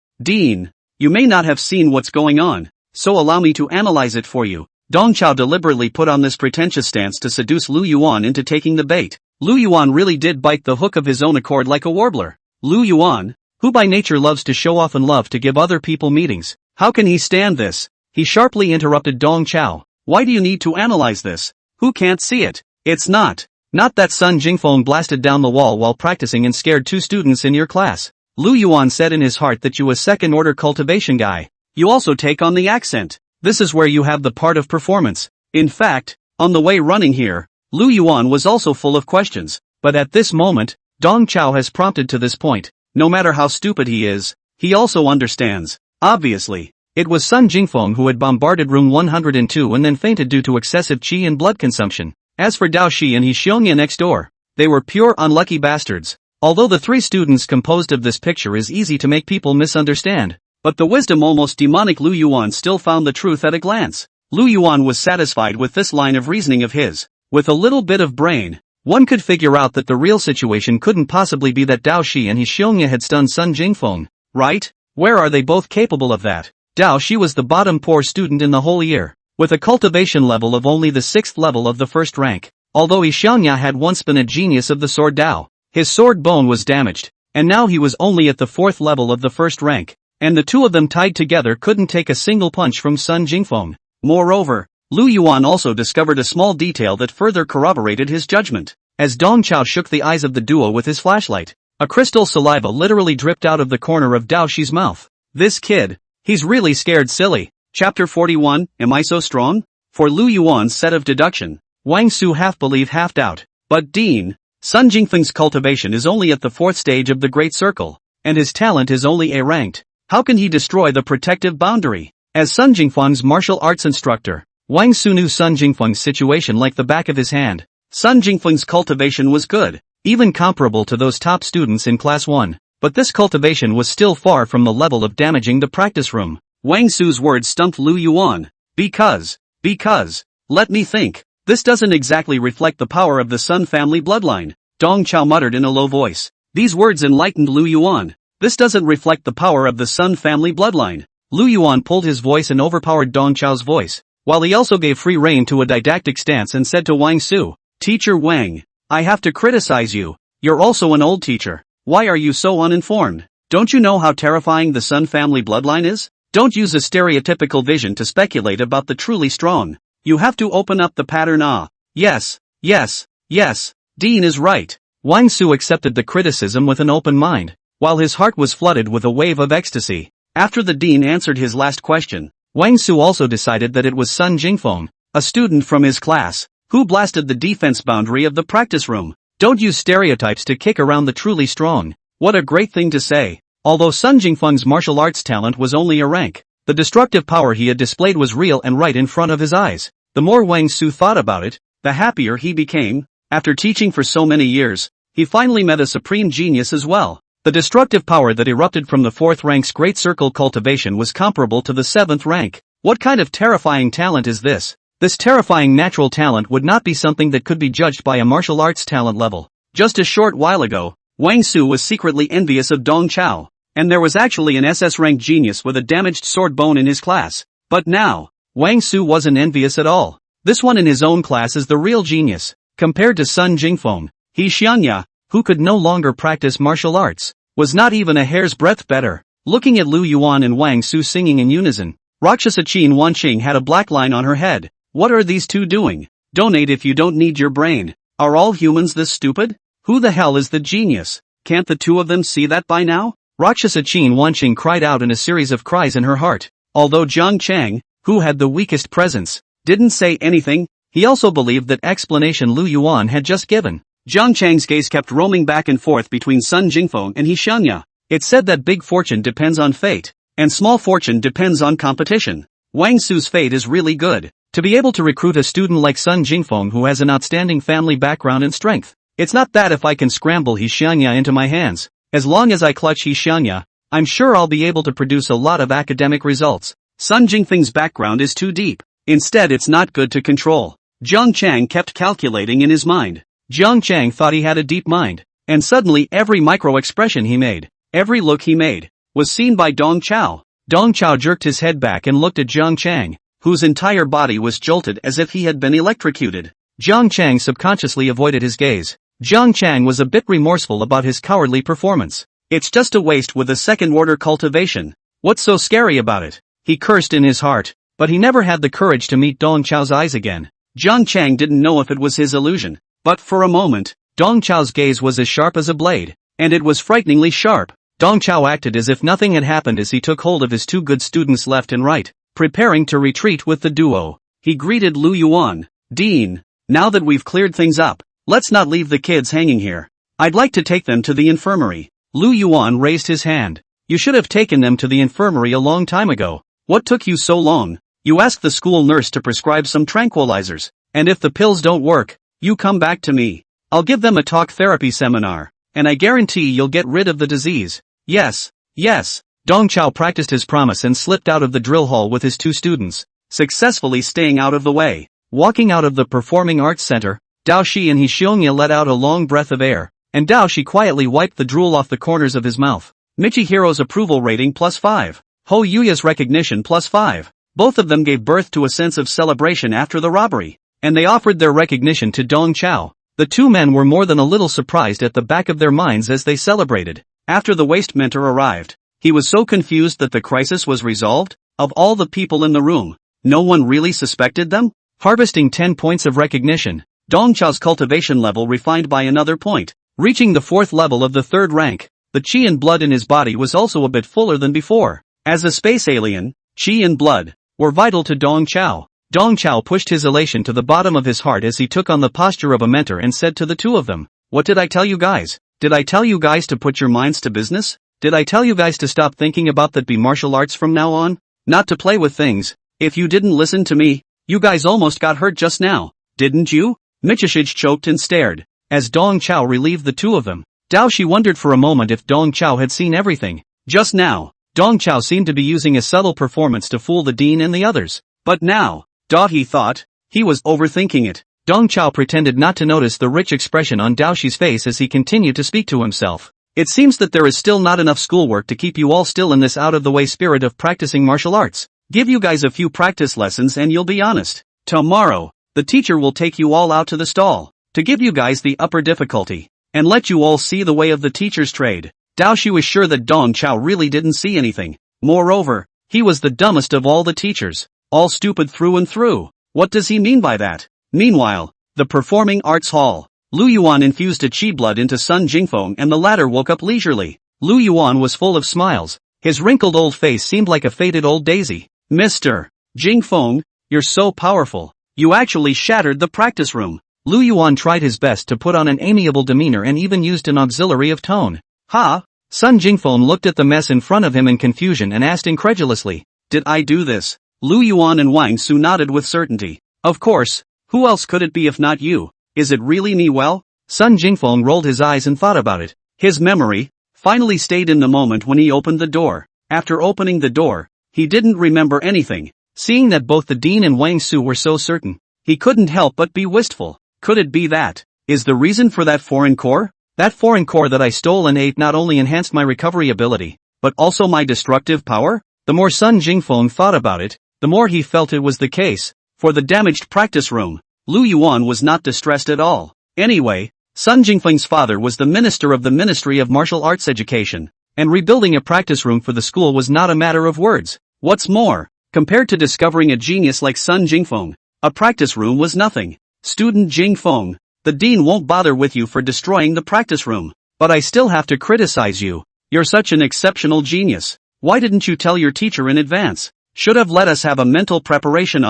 Dean, you may not have seen what's going on, so allow me to analyze it for you. Dong Chao deliberately put on this pretentious stance to seduce Lu Yuan into taking the bait. Lu Yuan really did bite the hook of his own accord like a warbler. Lu Yuan, who by nature loves to show off and love to give other people meetings, how can he stand this? He sharply interrupted Dong Chao. Why do you need to analyze this? Who can't see it? It's not that Sun Jingfeng blasted down the wall while practicing and scared two students in your class. Lu Yuan said in his heart that you a second-order cultivation guy. You also take on the accent. This is where you have the part of performance. In fact, on the way running here, Lu Yuan was also full of questions. But at this moment, Dong Chao has prompted to this point. No matter how stupid he is, he also understands. Obviously, it was Sun Jingfeng who had bombarded room 102 and then fainted due to excessive qi and blood consumption. As for Dao Shi and He Xiongye next door, they were pure unlucky bastards. Although the three students composed of this picture is easy to make people misunderstand, but the wisdom almost demonic Lu Yuan still found the truth at a glance. Lu Yuan was satisfied with this line of reasoning of his. With a little bit of brain, one could figure out that the real situation couldn't possibly be that Dao Shi and He Xiongye had stunned Sun Jingfeng, right? Where are they both capable of that? Dao Shi was the bottom poor student in the whole year, with a cultivation level of only the 6th level of the first rank. Although He Xiongye had once been a genius of the sword Dao, his sword bone was damaged, and now he was only at the 4th level of the first rank, and the two of them tied together couldn't take a single punch from Sun Jingfeng. Moreover, Lu Yuan also discovered a small detail that further corroborated his judgment. As Dong Chao shook the eyes of the duo with his flashlight, a crystal saliva literally dripped out of the corner of Dao Shi's mouth. This kid, he's really scared silly. Chapter 41, Am I so strong? For Lu Yuan's set of deduction, Wang Su half believe half doubt. But Dean, Sun Jingfeng's cultivation is only at the 4th stage of the Great Circle, and his talent is only A-ranked. How can he destroy the protective boundary? As Sun Jingfeng's martial arts instructor, Wang Su knew Sun Jingfeng's situation like the back of his hand. Sun Jingfeng's cultivation was good, even comparable to those top students in Class 1, but this cultivation was still far from the level of damaging the practice room. Wang Su's words stumped Lu Yuan. Because, let me think. This doesn't exactly reflect the power of the Sun family bloodline, Dong Chao muttered in a low voice. These words enlightened Lu Yuan. This doesn't reflect the power of the Sun family bloodline. Lu Yuan pulled his voice and overpowered Dong Chao's voice, while he also gave free rein to a didactic stance and said to Wang Su, Teacher Wang, I have to criticize you. You're also an old teacher. Why are you so uninformed? Don't you know how terrifying the Sun family bloodline is? Don't use a stereotypical vision to speculate about the truly strong. You have to open up the pattern. Yes, Dean is right. Wang Su accepted the criticism with an open mind, while his heart was flooded with a wave of ecstasy. After the dean answered his last question, Wang Su also decided that it was Sun Jingfeng, a student from his class, who blasted the defense boundary of the practice room. Don't use stereotypes to kick around the truly strong. What a great thing to say. Although Sun Jingfeng's martial arts talent was only a rank, the destructive power he had displayed was real and right in front of his eyes. The more Wang Su thought about it, the happier he became. After teaching for so many years, he finally met a supreme genius as well. The destructive power that erupted from the 4th rank's Great Circle cultivation was comparable to the 7th rank. What kind of terrifying talent is this? This terrifying natural talent would not be something that could be judged by a martial arts talent level. Just a short while ago, Wang Su was secretly envious of Dong Chao, and there was actually an SS-rank genius with a damaged sword bone in his class. But now, Wang Su wasn't envious at all. This one in his own class is the real genius. Compared to Sun Jingfeng, He Xiongye, who could no longer practice martial arts, was not even a hair's breadth better. Looking at Lu Yuan and Wang Su singing in unison, Rakshasa Qin Wanqing had a black line on her head. What are these two doing? Donate if you don't need your brain. Are all humans this stupid? Who the hell is the genius? Can't the two of them see that by now? Rakshasa Qin Wanqing cried out in a series of cries in her heart. Although Zhang Chang, who had the weakest presence, didn't say anything, he also believed that explanation Lu Yuan had just given. Zhang Chang's gaze kept roaming back and forth between Sun Jingfeng and He Xiangya. It said that big fortune depends on fate, and small fortune depends on competition. Wang Su's fate is really good. To be able to recruit a student like Sun Jingfeng who has an outstanding family background and strength. It's not that if I can scramble He Xiangya into my hands. As long as I clutch He Xiangya, I'm sure I'll be able to produce a lot of academic results. Sun Jingfeng's background is too deep. Instead it's not good to control. Zhang Chang kept calculating in his mind. Zhang Chang thought he had a deep mind. And suddenly every micro-expression he made, every look he made, was seen by Dong Chao. Dong Chao jerked his head back and looked at Zhang Chang, whose entire body was jolted as if he had been electrocuted. Zhang Chang subconsciously avoided his gaze. Zhang Chang was a bit remorseful about his cowardly performance. It's just a waste with a second-order cultivation. What's so scary about it? He cursed in his heart, but he never had the courage to meet Dong Chao's eyes again. Zhang Chang didn't know if it was his illusion, but for a moment, Dong Chao's gaze was as sharp as a blade, and it was frighteningly sharp. Dong Chao acted as if nothing had happened as he took hold of his two good students left and right, preparing to retreat with the duo. He greeted Lu Yuan. Dean, now that we've cleared things up, let's not leave the kids hanging here. I'd like to take them to the infirmary. Lu Yuan raised his hand. You should have taken them to the infirmary a long time ago. What took you so long? You asked the school nurse to prescribe some tranquilizers, and if the pills don't work, you come back to me. I'll give them a talk therapy seminar, and I guarantee you'll get rid of the disease. Yes, yes. Dong Chao practiced his promise and slipped out of the drill hall with his two students, successfully staying out of the way. Walking out of the Performing Arts Center, Dao Shi and He Xiongya let out a long breath of air, and Dao Shi quietly wiped the drool off the corners of his mouth. Michihiro's approval rating +5. Ho Yuya's recognition +5. Both of them gave birth to a sense of celebration after the robbery, and they offered their recognition to Dong Chao. The two men were more than a little surprised at the back of their minds as they celebrated. After the waste mentor arrived, he was so confused that the crisis was resolved. Of all the people in the room, no one really suspected them? Harvesting 10 points of recognition, Dong Chao's cultivation level refined by another point, reaching the 4th level of the 3rd rank. The qi and blood in his body was also a bit fuller than before. As a space alien, qi and blood were vital to Dong Chao. Dong Chao pushed his elation to the bottom of his heart as he took on the posture of a mentor and said to the two of them, "What did I tell you guys? Did I tell you guys to put your minds to business? Did I tell you guys to stop thinking about that be martial arts from now on? Not to play with things? If you didn't listen to me, you guys almost got hurt just now, didn't you?" Michishij choked and stared, as Dong Chao relieved the two of them. Dao Shi wondered for a moment if Dong Chao had seen everything. Just now, Dong Chao seemed to be using a subtle performance to fool the dean and the others. But now, he thought, he was overthinking it. Dong Chao pretended not to notice the rich expression on Dao Shi's face as he continued to speak to himself. It seems that there is still not enough schoolwork to keep you all still in this out-of-the-way spirit of practicing martial arts. Give you guys a few practice lessons and you'll be honest. Tomorrow, the teacher will take you all out to the stall, to give you guys the upper difficulty, and let you all see the way of the teacher's trade. Dao Shi was sure that Dong Chao really didn't see anything. Moreover, he was the dumbest of all the teachers. All stupid through and through. What does he mean by that? Meanwhile, the Performing Arts Hall. Lu Yuan infused a qi blood into Sun Jingfeng and the latter woke up leisurely. Lu Yuan was full of smiles. His wrinkled old face seemed like a faded old daisy. "Mr. Jingfeng, you're so powerful. You actually shattered the practice room." Lu Yuan tried his best to put on an amiable demeanor and even used an auxiliary of tone. "Ha?" Sun Jingfeng looked at the mess in front of him in confusion and asked incredulously, "Did I do this?" Lu Yuan and Wang Su nodded with certainty. "Of course, who else could it be if not you? Is it really me?" Well, Sun Jingfeng rolled his eyes and thought about it. His memory finally stayed in the moment when he opened the door. After opening the door, he didn't remember anything. Seeing that both the dean and Wang Su were so certain, he couldn't help but be wistful. Could it be that is the reason for that foreign core? That foreign core that I stole and ate not only enhanced my recovery ability, but also my destructive power? The more Sun Jingfeng thought about it, the more he felt it was the case. For the damaged practice room, Lu Yuan was not distressed at all. Anyway, Sun Jingfeng's father was the minister of the Ministry of Martial Arts Education, and rebuilding a practice room for the school was not a matter of words. What's more, compared to discovering a genius like Sun Jingfeng, a practice room was nothing. "Student Jingfeng, the dean won't bother with you for destroying the practice room, but I still have to criticize you. You're such an exceptional genius. Why didn't you tell your teacher in advance? Should have let us have a mental preparation.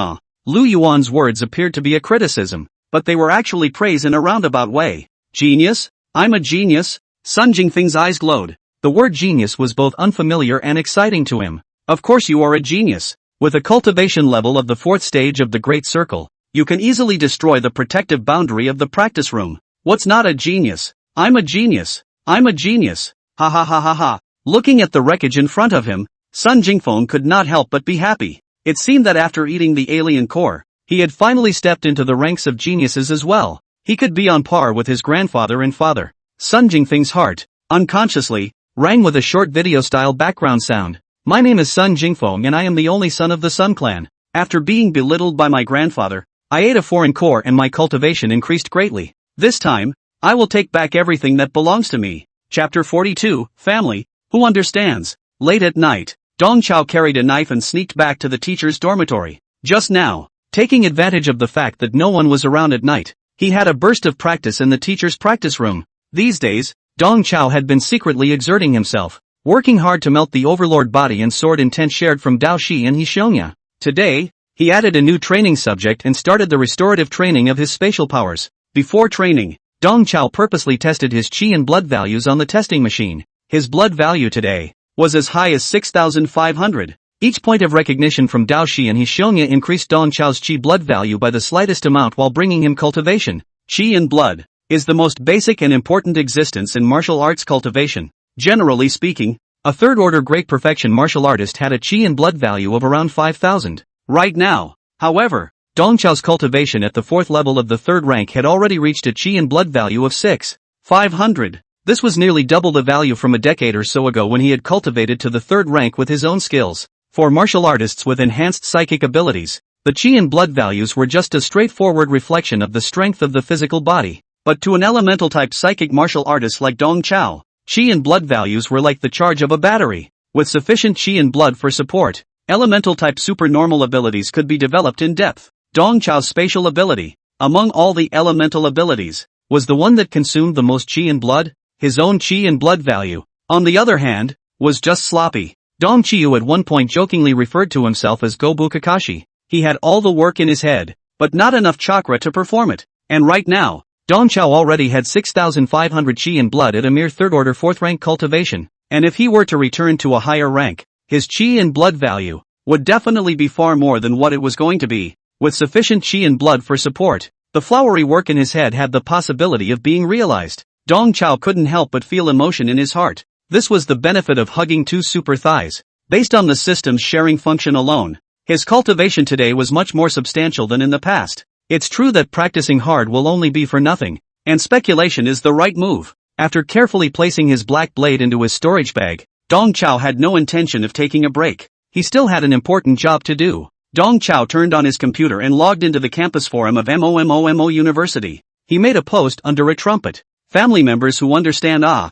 Lu Yuan's words appeared to be a criticism, but they were actually praise in a roundabout way. Genius? I'm a genius? Sun Jingfeng's eyes glowed. The word genius was both unfamiliar and exciting to him. Of course you are a genius. With a cultivation level of the fourth stage of the Great Circle, you can easily destroy the protective boundary of the practice room. What's not a genius? I'm a genius. I'm a genius. Ha ha ha ha ha. Looking at the wreckage in front of him, Sun Jingfeng could not help but be happy. It seemed that after eating the alien core, he had finally stepped into the ranks of geniuses as well. He could be on par with his grandfather and father. Sun Jingfeng's heart, unconsciously, rang with a short video-style background sound. My name is Sun Jingfeng and I am the only son of the Sun clan. After being belittled by my grandfather, I ate a foreign core and my cultivation increased greatly. This time, I will take back everything that belongs to me. Chapter 42, Family, Who Understands? Late at night, Dong Chao carried a knife and sneaked back to the teacher's dormitory. Just now, taking advantage of the fact that no one was around at night, he had a burst of practice in the teacher's practice room. These days, Dong Chao had been secretly exerting himself, working hard to melt the overlord body and sword intent shared from Dao Shi and Hixionia. Today, he added a new training subject and started the restorative training of his spatial powers. Before training, Dong Chao purposely tested his qi and blood values on the testing machine. His blood value today was as high as 6,500. Each point of recognition from Dao Shi and Hixionia increased Dong Chao's qi blood value by the slightest amount while bringing him cultivation. Qi and blood is the most basic and important existence in martial arts cultivation. Generally speaking, a third-order great perfection martial artist had a qi and blood value of around 5,000. Right now, however, Dong Chao's cultivation at the fourth level of the third rank had already reached a qi and blood value of 6,500. This was nearly double the value from a decade or so ago when he had cultivated to the third rank with his own skills. For martial artists with enhanced psychic abilities, the qi and blood values were just a straightforward reflection of the strength of the physical body. But to an elemental-type psychic martial artist like Dong Chao, qi and blood values were like the charge of a battery. With sufficient qi and blood for support, elemental-type supernormal abilities could be developed in depth. Dong Chao's spatial ability, among all the elemental abilities, was the one that consumed the most qi and blood. His own qi and blood value, on the other hand, was just sloppy. Dong Qiu at one point jokingly referred to himself as Gobu Kakashi. He had all the work in his head, but not enough chakra to perform it. And right now, Dong Chao already had 6,500 qi and blood at a mere third-order fourth-rank cultivation, and if he were to return to a higher rank, his qi and blood value would definitely be far more than what it was going to be. With sufficient qi and blood for support, the flowery work in his head had the possibility of being realized. Dong Chao couldn't help but feel emotion in his heart. This was the benefit of hugging two super thighs. Based on the system's sharing function alone, his cultivation today was much more substantial than in the past. It's true that practicing hard will only be for nothing, and speculation is the right move. After carefully placing his black blade into his storage bag, Dong Chao had no intention of taking a break. He still had an important job to do. Dong Chao turned on his computer and logged into the campus forum of MOMOMO University. He made a post under a trumpet. Family members who understand a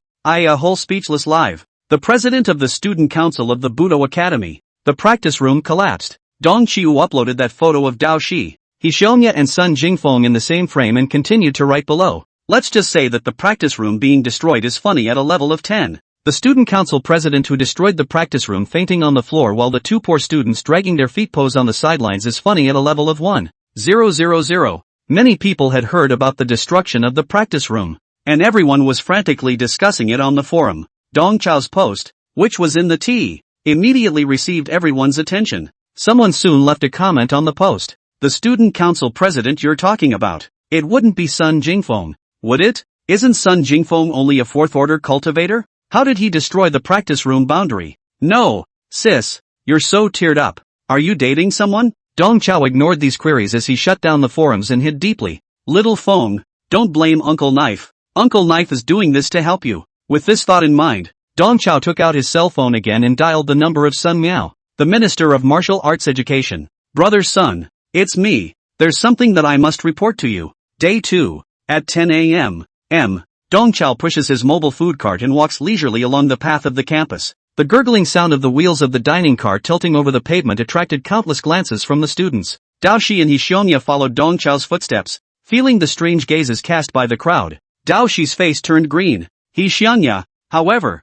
whole speechless live. The president of the student council of the Budo Academy. The practice room collapsed. Dong Qiu uploaded that photo of Dao Shi, Hixionia and Sun Jingfeng in the same frame and continued to write below. Let's just say that the practice room being destroyed is funny at a level of 10. The student council president who destroyed the practice room fainting on the floor while the two poor students dragging their feet pose on the sidelines is funny at a level of 1,000. Many people had heard about the destruction of the practice room, and everyone was frantically discussing it on the forum. Dong Chao's post, which was in the T, immediately received everyone's attention. Someone soon left a comment on the post. The student council president you're talking about. It wouldn't be Sun Jingfeng, would it? Isn't Sun Jingfeng only a fourth-order cultivator? How did he destroy the practice room boundary? No, sis, you're so teared up. Are you dating someone? Dong Chao ignored these queries as he shut down the forums and hid deeply. Little Feng, don't blame Uncle Knife. Uncle Knife is doing this to help you. With this thought in mind, Dong Chao took out his cell phone again and dialed the number of Sun Miao, the Minister of Martial Arts Education. Brother Sun, it's me. There's something that I must report to you. Day 2, at 10 a.m. Dong Chao pushes his mobile food cart and walks leisurely along the path of the campus. The gurgling sound of the wheels of the dining car tilting over the pavement attracted countless glances from the students. Dao Shi and Hixionia followed Dong Chao's footsteps, feeling the strange gazes cast by the crowd. Dao Shi's face turned green. Hixionia, however,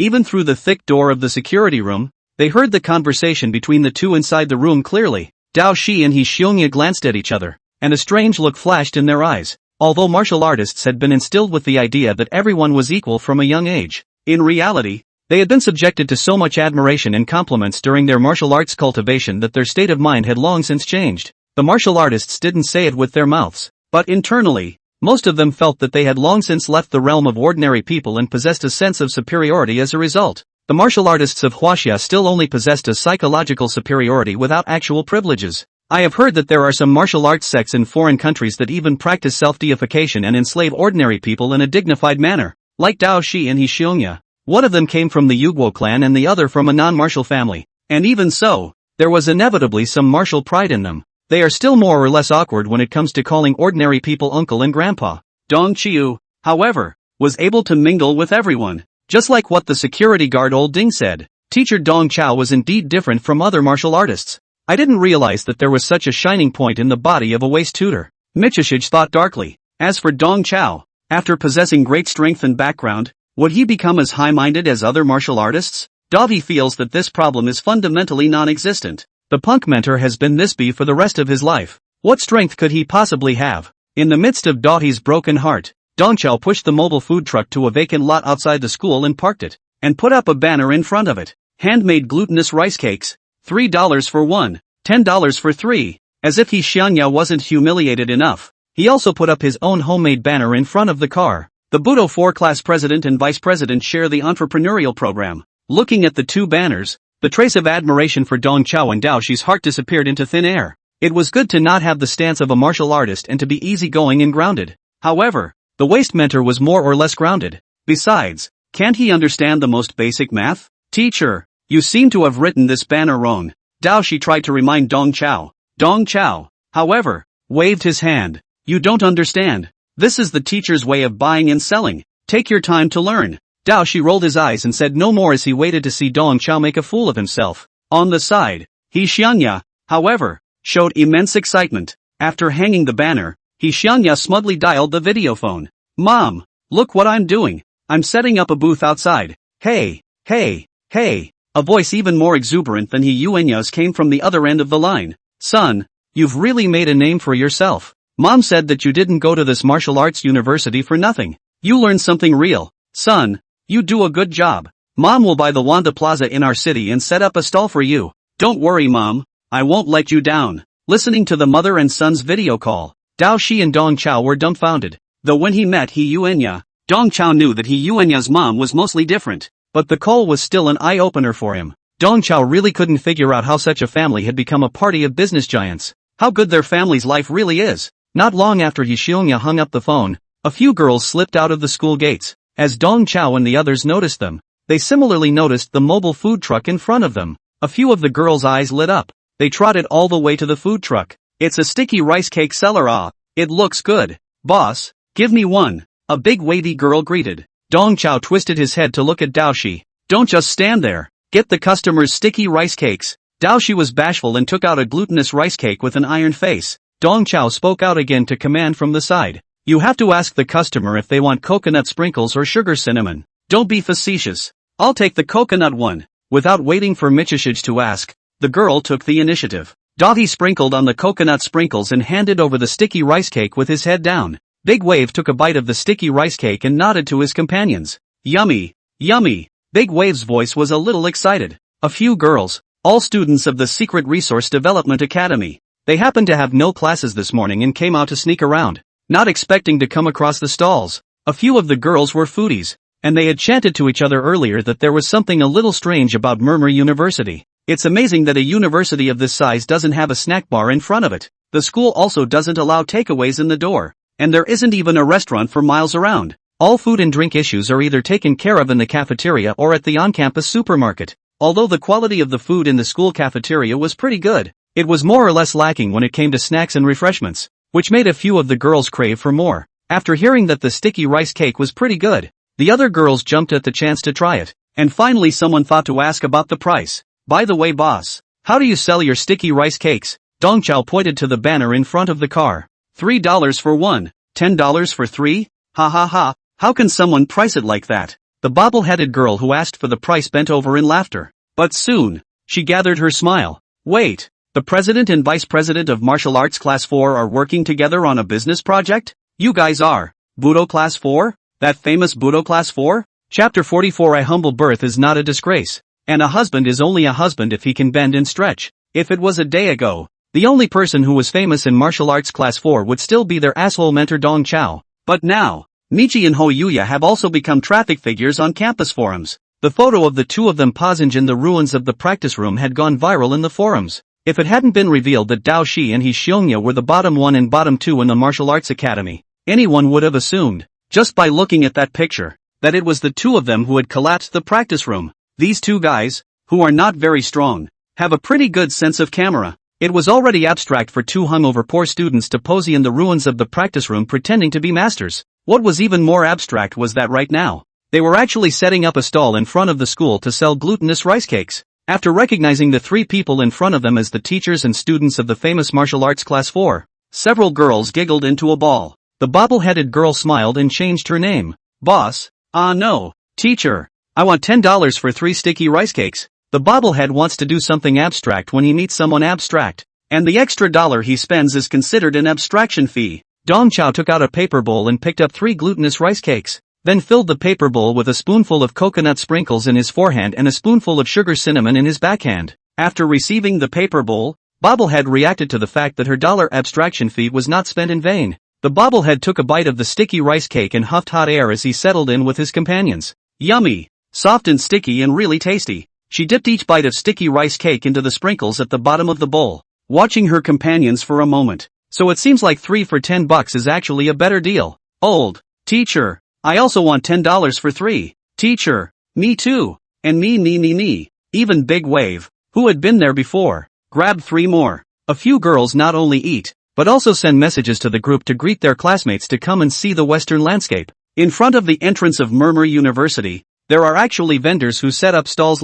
Even through the thick door of the security room, they heard the conversation between the two inside the room clearly. Dao Shi and He Xiongya glanced at each other, and a strange look flashed in their eyes. Although martial artists had been instilled with the idea that everyone was equal from a young age, in reality, they had been subjected to so much admiration and compliments during their martial arts cultivation that their state of mind had long since changed. The martial artists didn't say it with their mouths, but internally, most of them felt that they had long since left the realm of ordinary people and possessed a sense of superiority as a result. The martial artists of Huaxia still only possessed a psychological superiority without actual privileges. I have heard that there are some martial arts sects in foreign countries that even practice self-deification and enslave ordinary people in a dignified manner, like Dao Shi and He Xiongya. One of them came from the Yuguo clan and the other from a non-martial family, and even so, there was inevitably some martial pride in them. They are still more or less awkward when it comes to calling ordinary people uncle and grandpa. Dong Qiu, however, was able to mingle with everyone, just like what the security guard Old Ding said. Teacher Dong Chao was indeed different from other martial artists. I didn't realize that there was such a shining point in the body of a waste tutor. Michishige thought darkly. As for Dong Chao, after possessing great strength and background, would he become as high-minded as other martial artists? Davi feels that this problem is fundamentally non-existent. The punk mentor has been this bee for the rest of his life. What strength could he possibly have? In the midst of Davi's broken heart, Dong Chao pushed the mobile food truck to a vacant lot outside the school and parked it, and put up a banner in front of it. Handmade glutinous rice cakes, $3 for one, $10 for three. As if He Xiongya wasn't humiliated enough, he also put up his own homemade banner in front of the car. The Budo 4 class president and vice president share the entrepreneurial program. Looking at the two banners, the trace of admiration for Dong Chao and Dao Shi's heart disappeared into thin air. It was good to not have the stance of a martial artist and to be easygoing and grounded. However, the waste mentor was more or less grounded. Besides, can't he understand the most basic math? Teacher, you seem to have written this banner wrong. Dao Shi tried to remind Dong Chao. Dong Chao, however, waved his hand. You don't understand. This is the teacher's way of buying and selling. Take your time to learn. Dao Shi rolled his eyes and said no more as he waited to see Dong Chao make a fool of himself. On the side, He Xiongya, however, showed immense excitement. After hanging the banner, He Xiongya smugly dialed the video phone. Mom, look what I'm doing. I'm setting up a booth outside. Hey, hey, hey. A voice even more exuberant than He Yuenya's came from the other end of the line. Son, you've really made a name for yourself. Mom said that you didn't go to this martial arts university for nothing. You learned something real. Son, you do a good job. Mom will buy the Wanda Plaza in our city and set up a stall for you. Don't worry, Mom. I won't let you down. Listening to the mother and son's video call, Dao Shi and Dong Chao were dumbfounded. Though when he met He Yuenya, Dong Chao knew that He Yuenya's mom was mostly different. But the call was still an eye-opener for him. Dong Chao really couldn't figure out how such a family had become a party of business giants. How good their family's life really is. Not long after He Xiongya hung up the phone, a few girls slipped out of the school gates. As Dong Chao and the others noticed them, they similarly noticed the mobile food truck in front of them. A few of the girls' eyes lit up. They trotted all the way to the food truck. It's a sticky rice cake seller. Ah, it looks good. Boss, give me one. A big wavy girl greeted. Dong Chao twisted his head to look at Dao Shi. Don't just stand there. Get the customers sticky rice cakes. Dao Shi was bashful and took out a glutinous rice cake with an iron face. Dong Chao spoke out again to command from the side. You have to ask the customer if they want coconut sprinkles or sugar cinnamon. Don't be facetious. I'll take the coconut one. Without waiting for Michishige to ask, the girl took the initiative. Davi sprinkled on the coconut sprinkles and handed over the sticky rice cake with his head down. Big Wave took a bite of the sticky rice cake and nodded to his companions. Yummy, yummy. Big Wave's voice was a little excited. A few girls, all students of the Secret Resource Development Academy. They happened to have no classes this morning and came out to sneak around, not expecting to come across the stalls. A few of the girls were foodies, and they had chanted to each other earlier that there was something a little strange about Murmur University. It's amazing that a university of this size doesn't have a snack bar in front of it. The school also doesn't allow takeaways in the door. And there isn't even a restaurant for miles around. All food and drink issues are either taken care of in the cafeteria or at the on-campus supermarket. Although the quality of the food in the school cafeteria was pretty good, it was more or less lacking when it came to snacks and refreshments, which made a few of the girls crave for more. After hearing that the sticky rice cake was pretty good, the other girls jumped at the chance to try it, and finally someone thought to ask about the price. By the way, boss, how do you sell your sticky rice cakes? Dong Chao pointed to the banner in front of the car. $3 for one, $10 for three? Ha ha ha, how can someone price it like that? The bobble-headed girl who asked for the price bent over in laughter. But soon, she gathered her smile. Wait, the president and vice president of martial arts class 4 are working together on a business project? You guys are Budo class 4? That famous Budo class 4? Chapter 44. A humble birth is not a disgrace. And a husband is only a husband if he can bend and stretch. If it was a day ago, the only person who was famous in martial arts class 4 would still be their asshole mentor Dong Chao. But now, Michi and Ho Yuya have also become traffic figures on campus forums. The photo of the two of them posing in the ruins of the practice room had gone viral in the forums. If it hadn't been revealed that Dao Shi and He Xiongya were the bottom 1 and bottom 2 in the martial arts academy, anyone would have assumed, just by looking at that picture, that it was the two of them who had collapsed the practice room. These two guys, who are not very strong, have a pretty good sense of camera. It was already abstract for two hungover poor students to pose in the ruins of the practice room pretending to be masters. What was even more abstract was that right now, they were actually setting up a stall in front of the school to sell glutinous rice cakes. After recognizing the three people in front of them as the teachers and students of the famous martial arts class 4, several girls giggled into a ball. The bobble-headed girl smiled and changed her name. Boss? No. Teacher. I want $10 for 3 sticky rice cakes. The bobblehead wants to do something abstract when he meets someone abstract, and the extra dollar he spends is considered an abstraction fee. Dong Chao took out a paper bowl and picked up 3 glutinous rice cakes, then filled the paper bowl with a spoonful of coconut sprinkles in his forehand and a spoonful of sugar cinnamon in his backhand. After receiving the paper bowl, Bobblehead reacted to the fact that her dollar abstraction fee was not spent in vain. The bobblehead took a bite of the sticky rice cake and huffed hot air as he settled in with his companions. Yummy! Soft and sticky and really tasty. She dipped each bite of sticky rice cake into the sprinkles at the bottom of the bowl, watching her companions for a moment. So it seems like 3 for $10 is actually a better deal. Old. Teacher. I also want $10 for 3. Teacher. Me too. And me. Even Big Wave, who had been there before, grabbed 3 more. A few girls not only eat, but also send messages to the group to greet their classmates to come and see the Western landscape. In front of the entrance of Murmur University, there are actually vendors who set up stalls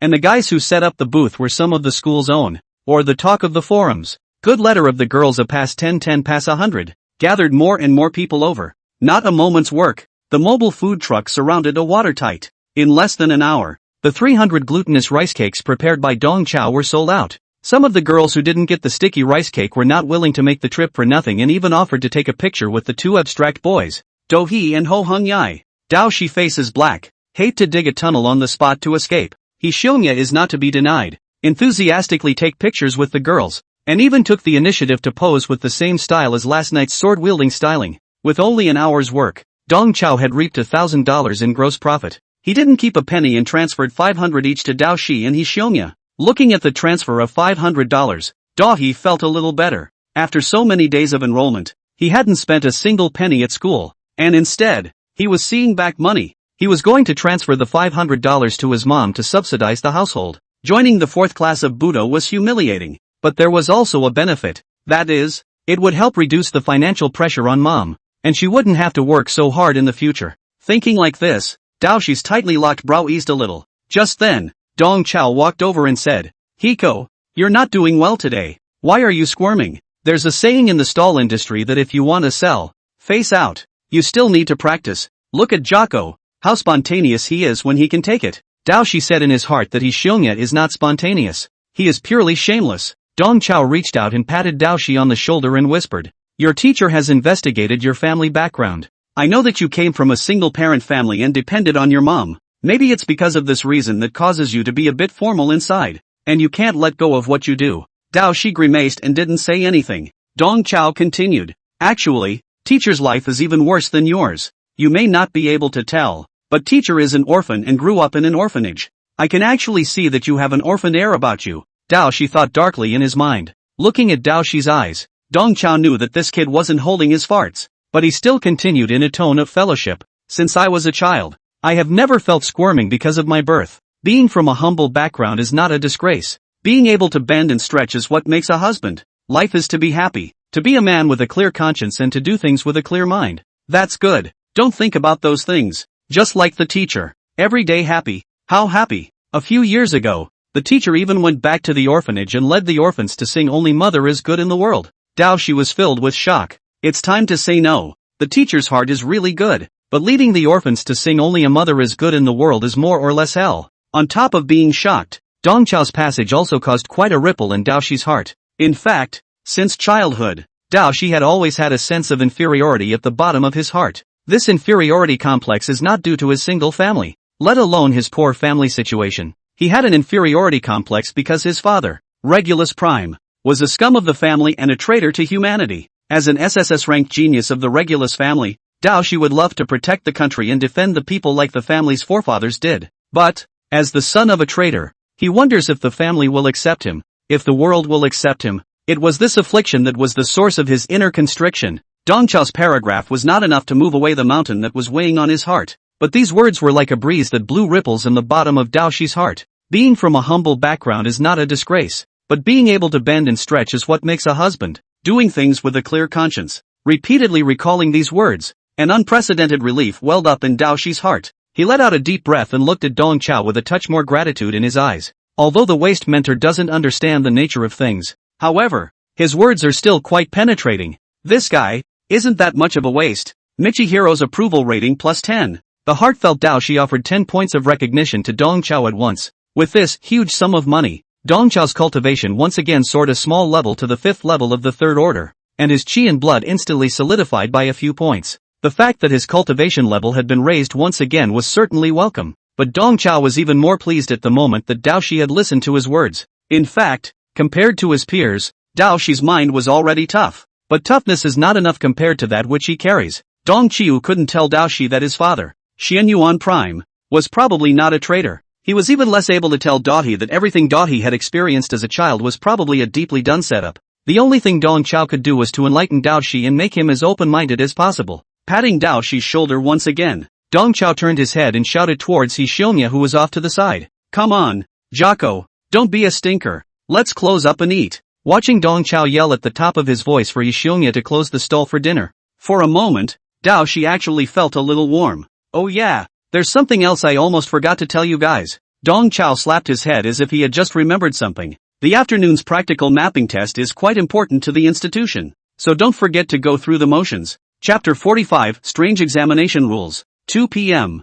and the guys who set up the booth were some of the school's own, or the talk of the forums. Good letter of the girls a past 10 past 100, gathered more and more people over. Not a moment's work, the mobile food truck surrounded a watertight. In less than an hour, the 300 glutinous rice cakes prepared by Dong Chao were sold out. Some of the girls who didn't get the sticky rice cake were not willing to make the trip for nothing and even offered to take a picture with the 2 abstract boys, Do Hee and Ho Hung Yai. Dao Shi faces black. Hate to dig a tunnel on the spot to escape. He Xiongya is not to be denied. Enthusiastically take pictures with the girls, and even took the initiative to pose with the same style as last night's sword-wielding styling. With only an hour's work, Dong Chao had reaped $1,000 in gross profit. He didn't keep a penny and transferred 500 each to Dao Shi and He Xiongya. Looking at the transfer of $500, Dao He felt a little better. After so many days of enrollment, he hadn't spent a single penny at school, and instead, he was seeing back money. He was going to transfer the $500 to his mom to subsidize the household. Joining the 4th class of Budo was humiliating, but there was also a benefit. That is, it would help reduce the financial pressure on mom, and she wouldn't have to work so hard in the future. Thinking like this, Dao Shi's tightly locked brow eased a little. Just then, Dong Chao walked over and said, Hiko, you're not doing well today. Why are you squirming? There's a saying in the stall industry that if you want to sell, face out, you still need to practice. Look at Jocko. How spontaneous he is when he can take it. Dao Shi said in his heart that He Xiongya is not spontaneous. He is purely shameless. Dong Chao reached out and patted Dao Shi on the shoulder and whispered, Your teacher has investigated your family background. I know that you came from a single-parent family and depended on your mom. Maybe it's because of this reason that causes you to be a bit formal inside, and you can't let go of what you do. Dao Shi grimaced and didn't say anything. Dong Chao continued, Actually, teacher's life is even worse than yours. You may not be able to tell, but teacher is an orphan and grew up in an orphanage. I can actually see that you have an orphan air about you. Dao Shi thought darkly in his mind. Looking at Dao Shi's eyes, Dong Chao knew that this kid wasn't holding his farts, but he still continued in a tone of fellowship. Since I was a child, I have never felt squirming because of my birth. Being from a humble background is not a disgrace. Being able to bend and stretch is what makes a husband. Life is to be happy, to be a man with a clear conscience and to do things with a clear mind. That's good. Don't think about those things. Just like the teacher. Every day happy. How happy. A few years ago, the teacher even went back to the orphanage and led the orphans to sing Only Mother is Good in the World. Dao Shi was filled with shock. It's time to say no. The teacher's heart is really good. but leading the orphans to sing only a mother is good in the world is more or less hell. On top of being shocked, Dong Chao's passage also caused quite a ripple in Dao Shi's heart. In fact, since childhood, Dao Shi had always had a sense of inferiority at the bottom of his heart. This inferiority complex is not due to his single family, let alone his poor family situation. He had an inferiority complex because his father, Regulus Prime, was a scum of the family and a traitor to humanity. As an SSS-ranked genius of the Regulus family, Dao Shi would love to protect the country and defend the people like the family's forefathers did. But, as the son of a traitor, he wonders if the family will accept him, if the world will accept him. It was this affliction that was the source of his inner constriction. Dong Chao's paragraph was not enough to move away the mountain that was weighing on his heart, but these words were like a breeze that blew ripples in the bottom of Dao Shi's heart. Being from a humble background is not a disgrace, but being able to bend and stretch is what makes a husband. Doing things with a clear conscience. Repeatedly recalling these words, an unprecedented relief welled up in Dao Shi's heart. He let out a deep breath and looked at Dong Chao with a touch more gratitude in his eyes. Although the waste mentor doesn't understand the nature of things, however, his words are still quite penetrating. This guy isn't that much of a waste. Michihiro's approval rating plus 10. The heartfelt Dao Shi offered 10 points of recognition to Dong Chao at once. With this huge sum of money, Dong Chao's cultivation once again soared a small level to the 5th level of the 3rd order, and his chi and blood instantly solidified by a few points. The fact that his cultivation level had been raised once again was certainly welcome, but Dong Chao was even more pleased at the moment that Dao Shi had listened to his words. In fact, compared to his peers, Dao Shi's mind was already tough. But toughness is not enough compared to that which he carries. Dong Qiu couldn't tell Dao Shi that his father, Xian Yuan Prime, was probably not a traitor. He was even less able to tell Daohe that everything Daohe had experienced as a child was probably a deeply done setup. The only thing Dong Chao could do was to enlighten Dao Shi and make him as open-minded as possible. Patting Dao Shi's shoulder once again, Dong Chao turned his head and shouted towards Hishionya, who was off to the side. Come on, Jocko, don't be a stinker. Let's close up and eat. Watching Dong Chao yell at the top of his voice for Hishionya to close the stall for dinner. For a moment, Dao Shi actually felt a little warm. Oh yeah, there's something else I almost forgot to tell you guys. Dong Chao slapped his head as if he had just remembered something. The afternoon's practical mapping test is quite important to the institution, so don't forget to go through the motions. Chapter 45, Strange Examination Rules. 2 p.m.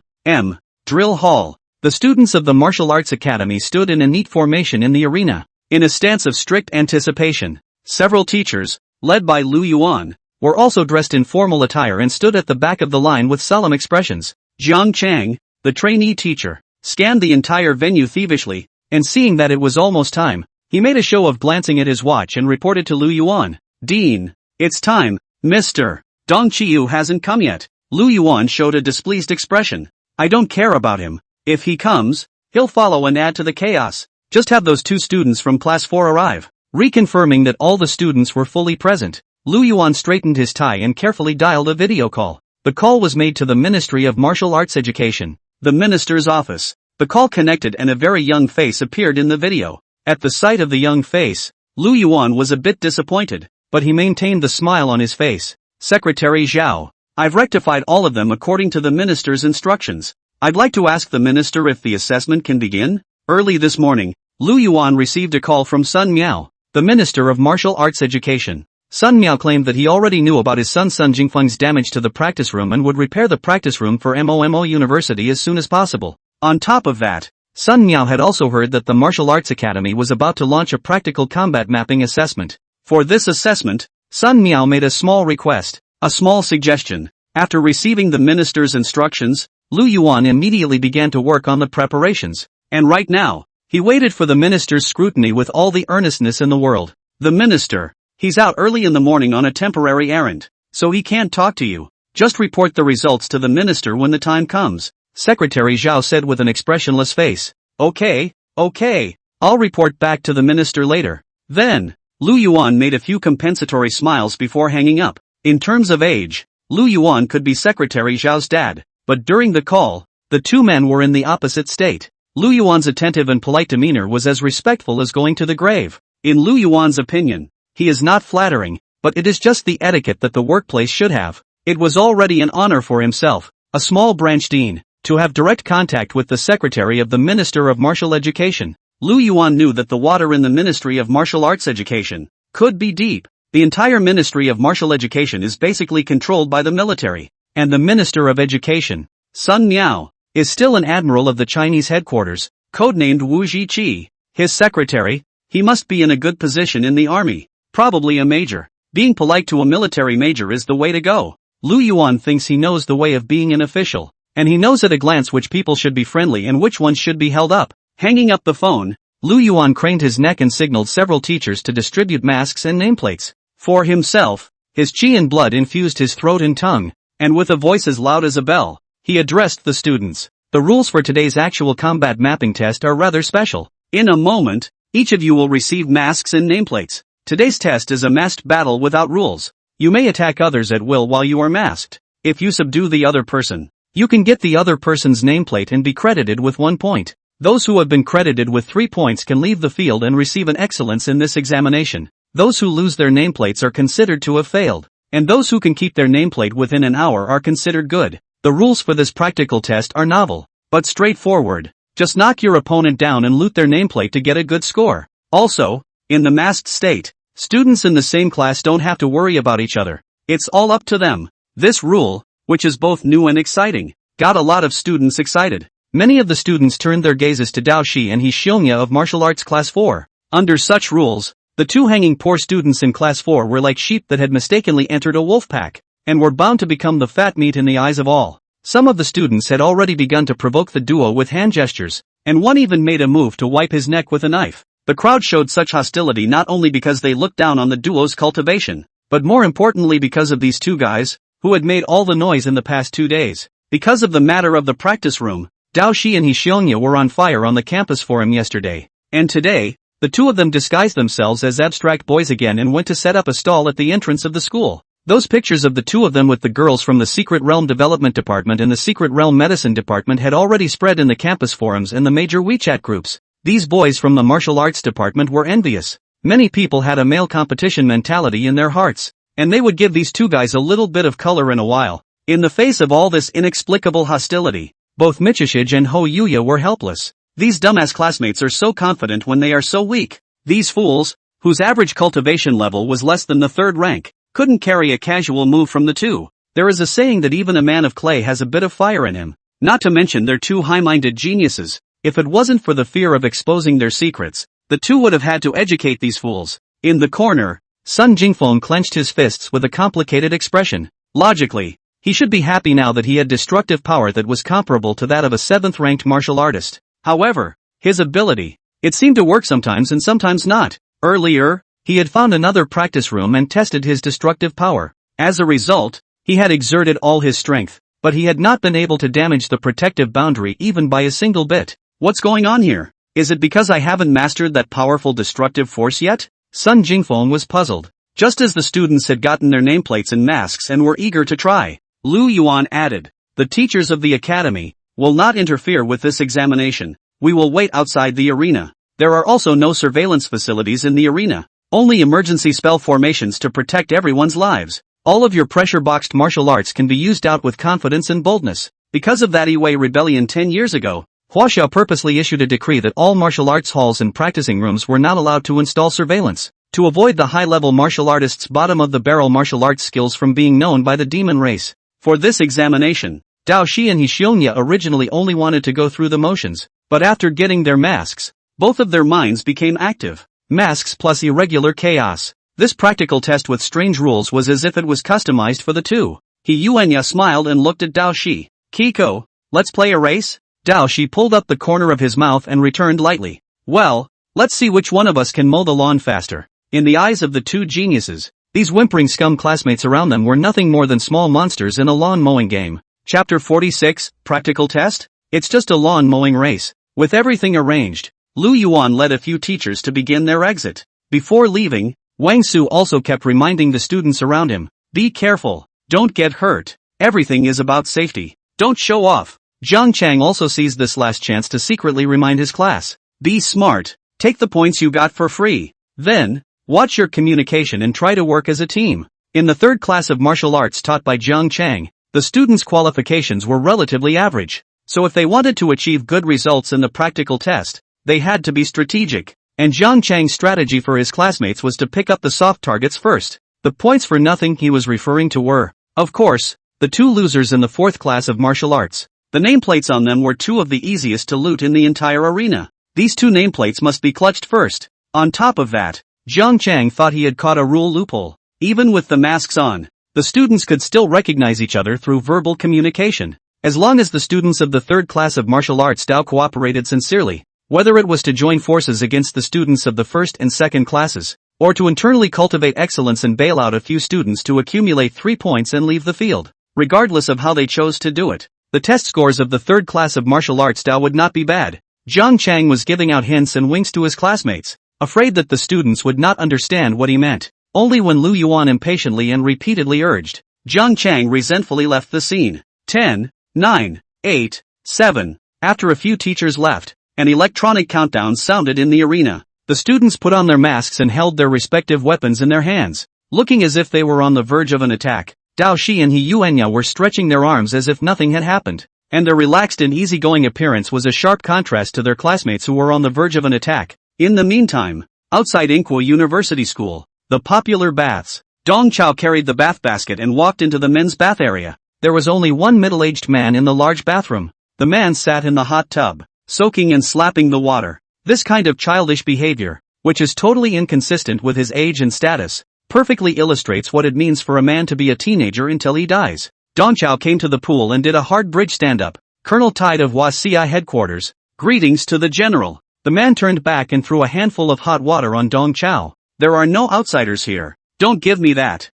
Drill Hall. The students of the Martial Arts Academy stood in a neat formation in the arena, in a stance of strict anticipation. Several teachers, led by Lu Yuan, were also dressed in formal attire and stood at the back of the line with solemn expressions. Jiang Chang, the trainee teacher, scanned the entire venue thievishly, and seeing that it was almost time, he made a show of glancing at his watch and reported to Lu Yuan. Dean, it's time, Mr. Dong Qiu hasn't come yet. Lu Yuan showed a displeased expression. I don't care about him. If he comes, he'll follow and add to the chaos. Just have those 2 students from class 4 arrive. Reconfirming that all the students were fully present, Lu Yuan straightened his tie and carefully dialed a video call. The call was made to the Ministry of Martial Arts Education, the minister's office. The call connected and a very young face appeared in the video. At the sight of the young face, Lu Yuan was a bit disappointed, but he maintained the smile on his face. Secretary Zhao, I've rectified all of them according to the minister's instructions. I'd like to ask the minister if the assessment can begin. Early this morning, Lu Yuan received a call from Sun Miao, the Minister of Martial Arts Education. Sun Miao claimed that he already knew about his son Sun Jingfeng's damage to the practice room and would repair the practice room for MOMO University as soon as possible. On top of that, Sun Miao had also heard that the Martial Arts Academy was about to launch a practical combat mapping assessment. For this assessment, Sun Miao made a small request, a small suggestion. After receiving the minister's instructions, Lu Yuan immediately began to work on the preparations. And right now, he waited for the minister's scrutiny with all the earnestness in the world. The minister, he's out early in the morning on a temporary errand, so he can't talk to you. Just report the results to the minister when the time comes. Secretary Zhao said with an expressionless face. Okay, I'll report back to the minister later. Then, Lu Yuan made a few compensatory smiles before hanging up. In terms of age, Lu Yuan could be Secretary Zhao's dad, but during the call, the 2 men were in the opposite state. Lu Yuan's attentive and polite demeanor was as respectful as going to the grave. In Lu Yuan's opinion, he is not flattering, but it is just the etiquette that the workplace should have. It was already an honor for himself, a small branch dean, to have direct contact with the secretary of the Minister of Martial Education. Lu Yuan knew that the water in the Ministry of Martial Arts Education could be deep. The entire Ministry of Martial Education is basically controlled by the military. and the Minister of Education, Sun Miao, is still an admiral of the Chinese headquarters, codenamed Wu Zhiqi. His secretary, he must be in a good position in the army, probably a major. Being polite to a military major is the way to go. Lu Yuan thinks he knows the way of being an official, and he knows at a glance which people should be friendly and which ones should be held up. Hanging up the phone, Lu Yuan craned his neck and signaled several teachers to distribute masks and nameplates. For himself, his qi and blood infused his throat and tongue, and with a voice as loud as a bell, he addressed the students. The rules for today's actual combat mapping test are rather special. In a moment, each of you will receive masks and nameplates. Today's test is a masked battle without rules. You may attack others at will while you are masked. If you subdue the other person, you can get the other person's nameplate and be credited with 1 point. Those who have been credited with 3 points can leave the field and receive an excellence in this examination. Those who lose their nameplates are considered to have failed, and those who can keep their nameplate within an hour are considered good. The rules for this practical test are novel, but straightforward. Just knock your opponent down and loot their nameplate to get a good score. Also, in the masked state, students in the same class don't have to worry about each other. It's all up to them. This rule, which is both new and exciting, got a lot of students excited. Many of the students turned their gazes to Dao Shi and He Xiongya of Martial Arts Class 4. Under such rules, the two hanging poor students in Class 4 were like sheep that had mistakenly entered a wolf pack, and were bound to become the fat meat in the eyes of all. Some of the students had already begun to provoke the duo with hand gestures, and one even made a move to wipe his neck with a knife. The crowd showed such hostility not only because they looked down on the duo's cultivation, but more importantly because of these two guys, who had made all the noise in the past 2 days. Because of the matter of the practice room, Dao Shi and He Xiongya were on fire on the campus forum yesterday, and today, the two of them disguised themselves as abstract boys again and went to set up a stall at the entrance of the school. Those pictures of the two of them with the girls from the Secret Realm Development Department and the Secret Realm Medicine Department had already spread in the campus forums and the major WeChat groups. These boys from the Martial Arts Department were envious. Many people had a male competition mentality in their hearts, and they would give these two guys a little bit of color in a while. In the face of all this inexplicable hostility, both Michishige and Ho Yuya were helpless. These dumbass classmates are so confident when they are so weak. These fools, whose average cultivation level was less than the 3rd rank, couldn't carry a casual move from the two. There is a saying that even a man of clay has a bit of fire in him. Not to mention they're two high-minded geniuses. If it wasn't for the fear of exposing their secrets, the two would have had to educate these fools. In the corner, Sun Jingfeng clenched his fists with a complicated expression. Logically, he should be happy now that he had destructive power that was comparable to that of a 7th-ranked martial artist. However, his ability, it seemed to work sometimes and sometimes not. Earlier, he had found another practice room and tested his destructive power. As a result, he had exerted all his strength, but he had not been able to damage the protective boundary even by a single bit. What's going on here? Is it because I haven't mastered that powerful destructive force yet? Sun Jingfeng was puzzled. Just as the students had gotten their nameplates and masks and were eager to try, Lu Yuan added, "The teachers of the academy will not interfere with this examination. We will wait outside the arena. There are also no surveillance facilities in the arena. Only emergency spell formations to protect everyone's lives. All of your pressure-boxed martial arts can be used out with confidence and boldness." Because of that Iwei rebellion 10 years ago, Huaxia purposely issued a decree that all martial arts halls and practicing rooms were not allowed to install surveillance, to avoid the high-level martial artists' bottom-of-the-barrel martial arts skills from being known by the demon race. For this examination, Dao Shi and He Xiongya originally only wanted to go through the motions, but after getting their masks, both of their minds became active. Masks plus irregular chaos. This practical test with strange rules was as if it was customized for the two. He Yuanya smiled and looked at Dao Shi. "Kiko, let's play a race?" Dao Shi pulled up the corner of his mouth and returned lightly. "Well, let's see which one of us can mow the lawn faster." In the eyes of the two geniuses, these whimpering scum classmates around them were nothing more than small monsters in a lawn mowing game. Chapter 46, Practical Test? It's just a lawn mowing race. With everything arranged, Lu Yuan led a few teachers to begin their exit. Before leaving, Wang Su also kept reminding the students around him, "Be careful, don't get hurt. Everything is about safety. Don't show off." Zhang Chang also seized this last chance to secretly remind his class, "Be smart, take the points you got for free. Then, watch your communication and try to work as a team." In the 3rd class of martial arts taught by Zhang Chang, the students' qualifications were relatively average, so if they wanted to achieve good results in the practical test, they had to be strategic, and Zhang Chang's strategy for his classmates was to pick up the soft targets first. The points for nothing he was referring to were, of course, the two losers in the 4th class of martial arts. The nameplates on them were two of the easiest to loot in the entire arena. These two nameplates must be clutched first. On top of that, Jiang Chang thought he had caught a rule loophole. Even with the masks on, the students could still recognize each other through verbal communication. As long as the students of the 3rd class of martial arts Dao cooperated sincerely, whether it was to join forces against the students of the 1st and 2nd classes, or to internally cultivate excellence and bail out a few students to accumulate 3 points and leave the field, regardless of how they chose to do it, the test scores of the 3rd class of martial arts Dao would not be bad. Jiang Chang was giving out hints and winks to his classmates, afraid that the students would not understand what he meant. Only when Lu Yuan impatiently and repeatedly urged, Jiang Chang resentfully left the scene. 10, 9, 8, 7. After a few teachers left, an electronic countdown sounded in the arena. The students put on their masks and held their respective weapons in their hands, looking as if they were on the verge of an attack. Dao Shi and He Yuanya were stretching their arms as if nothing had happened, and their relaxed and easygoing appearance was a sharp contrast to their classmates who were on the verge of an attack. In the meantime, outside Inqua University School, the popular baths, Dong Chao carried the bath basket and walked into the men's bath area. There was only one middle-aged man in the large bathroom. The man sat in the hot tub, soaking and slapping the water. This kind of childish behavior, which is totally inconsistent with his age and status, perfectly illustrates what it means for a man to be a teenager until he dies. Dong Chao came to the pool and did a hard bridge stand-up. Colonel Tide of WACI headquarters, greetings to the general. The man turned back and threw a handful of hot water on Dong Chao. There are no outsiders here. Don't give me that.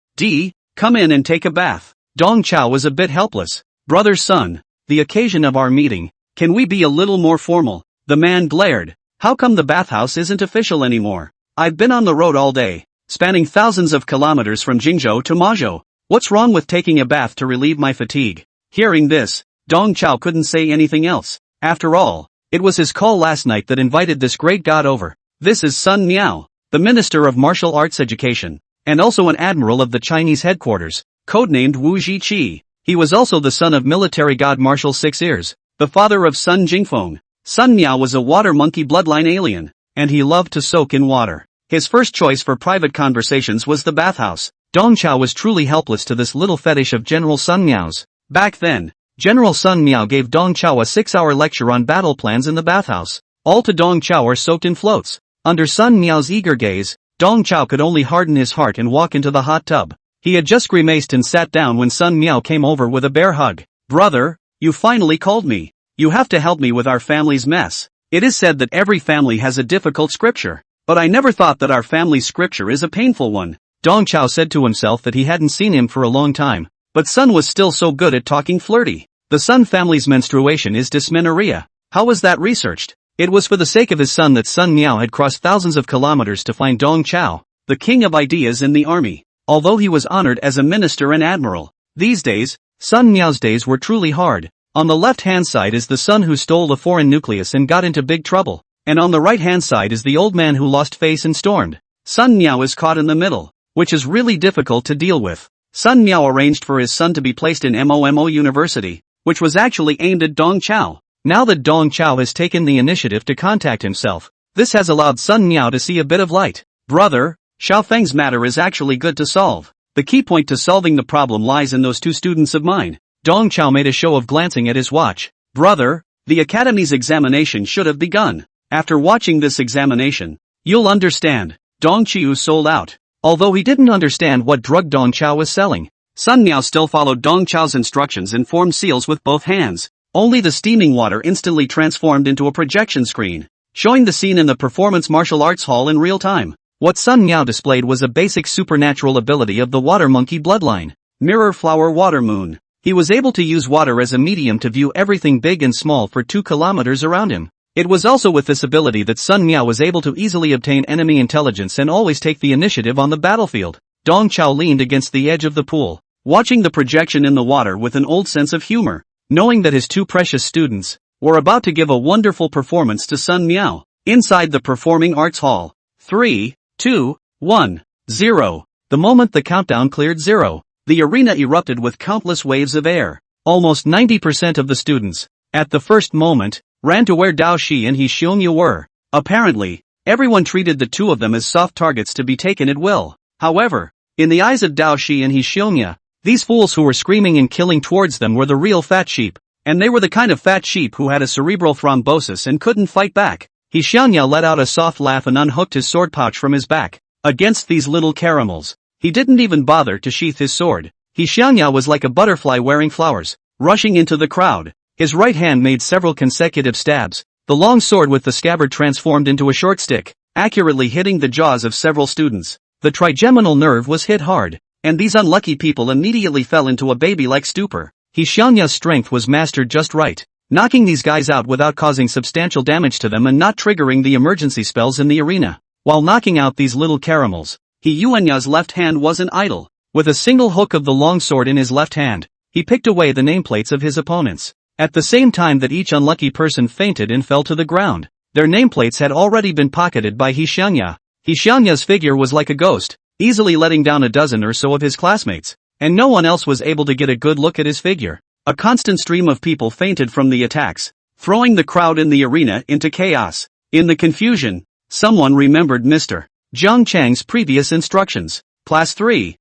Come in and take a bath. Dong Chao was a bit helpless. Brother Sun, the occasion of our meeting, can we be a little more formal? The man glared. How come the bathhouse isn't official anymore? I've been on the road all day, spanning thousands of kilometers from Jingzhou to Mazhou. What's wrong with taking a bath to relieve my fatigue? Hearing this, Dong Chao couldn't say anything else. After all, it was his call last night that invited this great god over. This is Sun Miao, the Minister of Martial Arts Education, and also an admiral of the Chinese headquarters, codenamed Wu Zhiqi. He was also the son of military god Marshal Six Ears, the father of Sun Jingfeng. Sun Miao was a water monkey bloodline alien, and he loved to soak in water. His first choice for private conversations was the bathhouse. Dong Chao was truly helpless to this little fetish of General Sun Miao's. Back then, General Sun Miao gave Dong Chao a 6-hour lecture on battle plans in the bathhouse. All to Dong Chao are soaked in floats. Under Sun Miao's eager gaze, Dong Chao could only harden his heart and walk into the hot tub. He had just grimaced and sat down when Sun Miao came over with a bear hug. Brother, you finally called me. You have to help me with our family's mess. It is said that every family has a difficult scripture, but I never thought that our family's scripture is a painful one. Dong Chao said to himself that he hadn't seen him for a long time, but Sun was still so good at talking flirty. The Sun family's menstruation is dysmenorrhea. How was that researched? It was for the sake of his son that Sun Miao had crossed thousands of kilometers to find Dong Chao, the king of ideas in the army, although he was honored as a minister and admiral. These days, Sun Miao's days were truly hard. On the left-hand side is the son who stole the foreign nucleus and got into big trouble, and on the right-hand side is the old man who lost face and stormed. Sun Miao is caught in the middle, which is really difficult to deal with. Sun Miao arranged for his son to be placed in MOMO University, which was actually aimed at Dong Chao. Now that Dong Chao has taken the initiative to contact himself, this has allowed Sun Miao to see a bit of light. Brother, Xiaofeng's matter is actually good to solve. The key point to solving the problem lies in those two students of mine. Dong Chao made a show of glancing at his watch. Brother, the academy's examination should have begun. After watching this examination, you'll understand. Dong Chiu sold out. Although he didn't understand what drug Dong Chao was selling, Sun Miao still followed Dong Chao's instructions and formed seals with both hands. Only the steaming water instantly transformed into a projection screen, showing the scene in the Performance Martial Arts Hall in real time. What Sun Miao displayed was a basic supernatural ability of the water monkey bloodline, Mirror Flower Water Moon. He was able to use water as a medium to view everything big and small for 2 kilometers around him. It was also with this ability that Sun Miao was able to easily obtain enemy intelligence and always take the initiative on the battlefield. Dong Chao leaned against the edge of the pool, watching the projection in the water with an old sense of humor, knowing that his 2 precious students were about to give a wonderful performance to Sun Miao. Inside the Performing Arts Hall. 3, 2, 1, 0. The moment the countdown cleared 0, the arena erupted with countless waves of air. Almost 90% of the students, at the first moment, ran to where Dao Shi and He Xiongya were. Apparently, everyone treated the two of them as soft targets to be taken at will. However, in the eyes of Dao Shi and He Xiongya, These fools who were screaming and killing towards them were the real fat sheep. And they were the kind of fat sheep who had a cerebral thrombosis and couldn't fight back. He Xiangya let out a soft laugh and unhooked his sword pouch from his back. Against these little caramels, he didn't even bother to sheath his sword. He Xiangya was like a butterfly wearing flowers, rushing into the crowd. His right hand made several consecutive stabs. The long sword with the scabbard transformed into a short stick, accurately hitting the jaws of several students. The trigeminal nerve was hit hard, and these unlucky people immediately fell into a baby-like stupor. He Xiangya's strength was mastered just right, knocking these guys out without causing substantial damage to them and not triggering the emergency spells in the arena. While knocking out these little caramels, He Yuanya's left hand wasn't idle. With a single hook of the long sword in his left hand, he picked away the nameplates of his opponents. At the same time that each unlucky person fainted and fell to the ground, their nameplates had already been pocketed by He Xiangya. He Xiangya's figure was like a ghost, easily letting down a dozen or so of his classmates, and no one else was able to get a good look at his figure. A constant stream of people fainted from the attacks, throwing the crowd in the arena into chaos. In the confusion, someone remembered Mr. Zhang Chang's previous instructions. Class 3,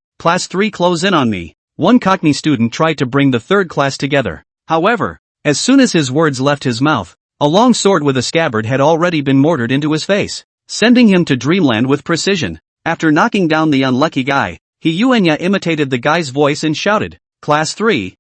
close in on me. One Cockney student tried to bring the third class together. However, as soon as his words left his mouth, a long sword with a scabbard had already been mortared into his face, sending him to dreamland with precision. After knocking down the unlucky guy, He Yuanya imitated the guy's voice and shouted, Class 3,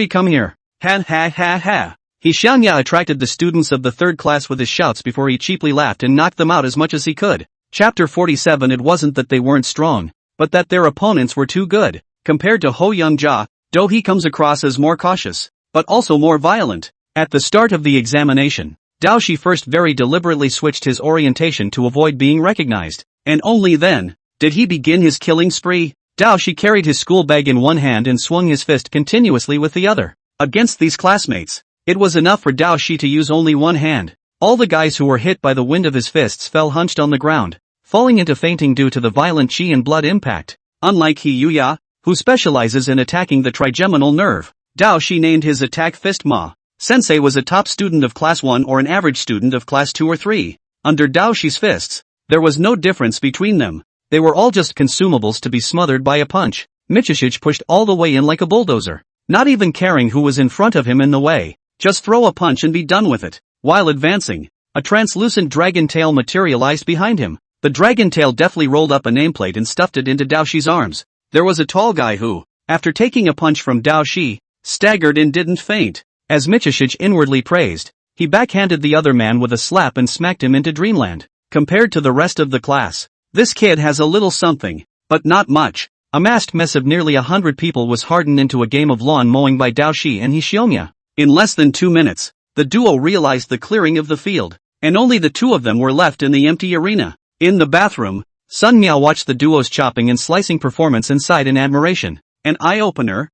come here. Ha ha ha ha. He Xiangya attracted the students of the third class with his shouts before he cheaply laughed and knocked them out as much as he could. Chapter 47. It wasn't that they weren't strong, but that their opponents were too good. Compared to Ho Young-ja, Do He comes across as more cautious, but also more violent. At the start of the examination, Dao Shi first very deliberately switched his orientation to avoid being recognized, and only then did he begin his killing spree. Dao Shi carried his school bag in one hand and swung his fist continuously with the other. Against these classmates, it was enough for Dao Shi to use only one hand. All the guys who were hit by the wind of his fists fell hunched on the ground, falling into fainting due to the violent chi and blood impact. Unlike He Yuya, who specializes in attacking the trigeminal nerve, Dao Shi named his attack Fist Ma. Sensei was a top student of class 1 or an average student of class 2 or 3. Under Dao Shi's fists, there was no difference between them. They were all just consumables to be smothered by a punch. Michishich pushed all the way in like a bulldozer, not even caring who was in front of him in the way. Just throw a punch and be done with it. While advancing, a translucent dragon tail materialized behind him. The dragon tail deftly rolled up a nameplate and stuffed it into Dao Shi's arms. There was a tall guy who, after taking a punch from Dao Shi, staggered and didn't faint. As Michishich inwardly praised, he backhanded the other man with a slap and smacked him into dreamland. Compared to the rest of the class, this kid has a little something, but not much. A massed mess of nearly 100 people was hardened into a game of lawn mowing by Dao Shi and He Xiongya. In less than 2 minutes, the duo realized the clearing of the field, and only the two of them were left in the empty arena. In the bathroom, Sun Miao watched the duo's chopping and slicing performance and sighed in admiration. An eye-opener.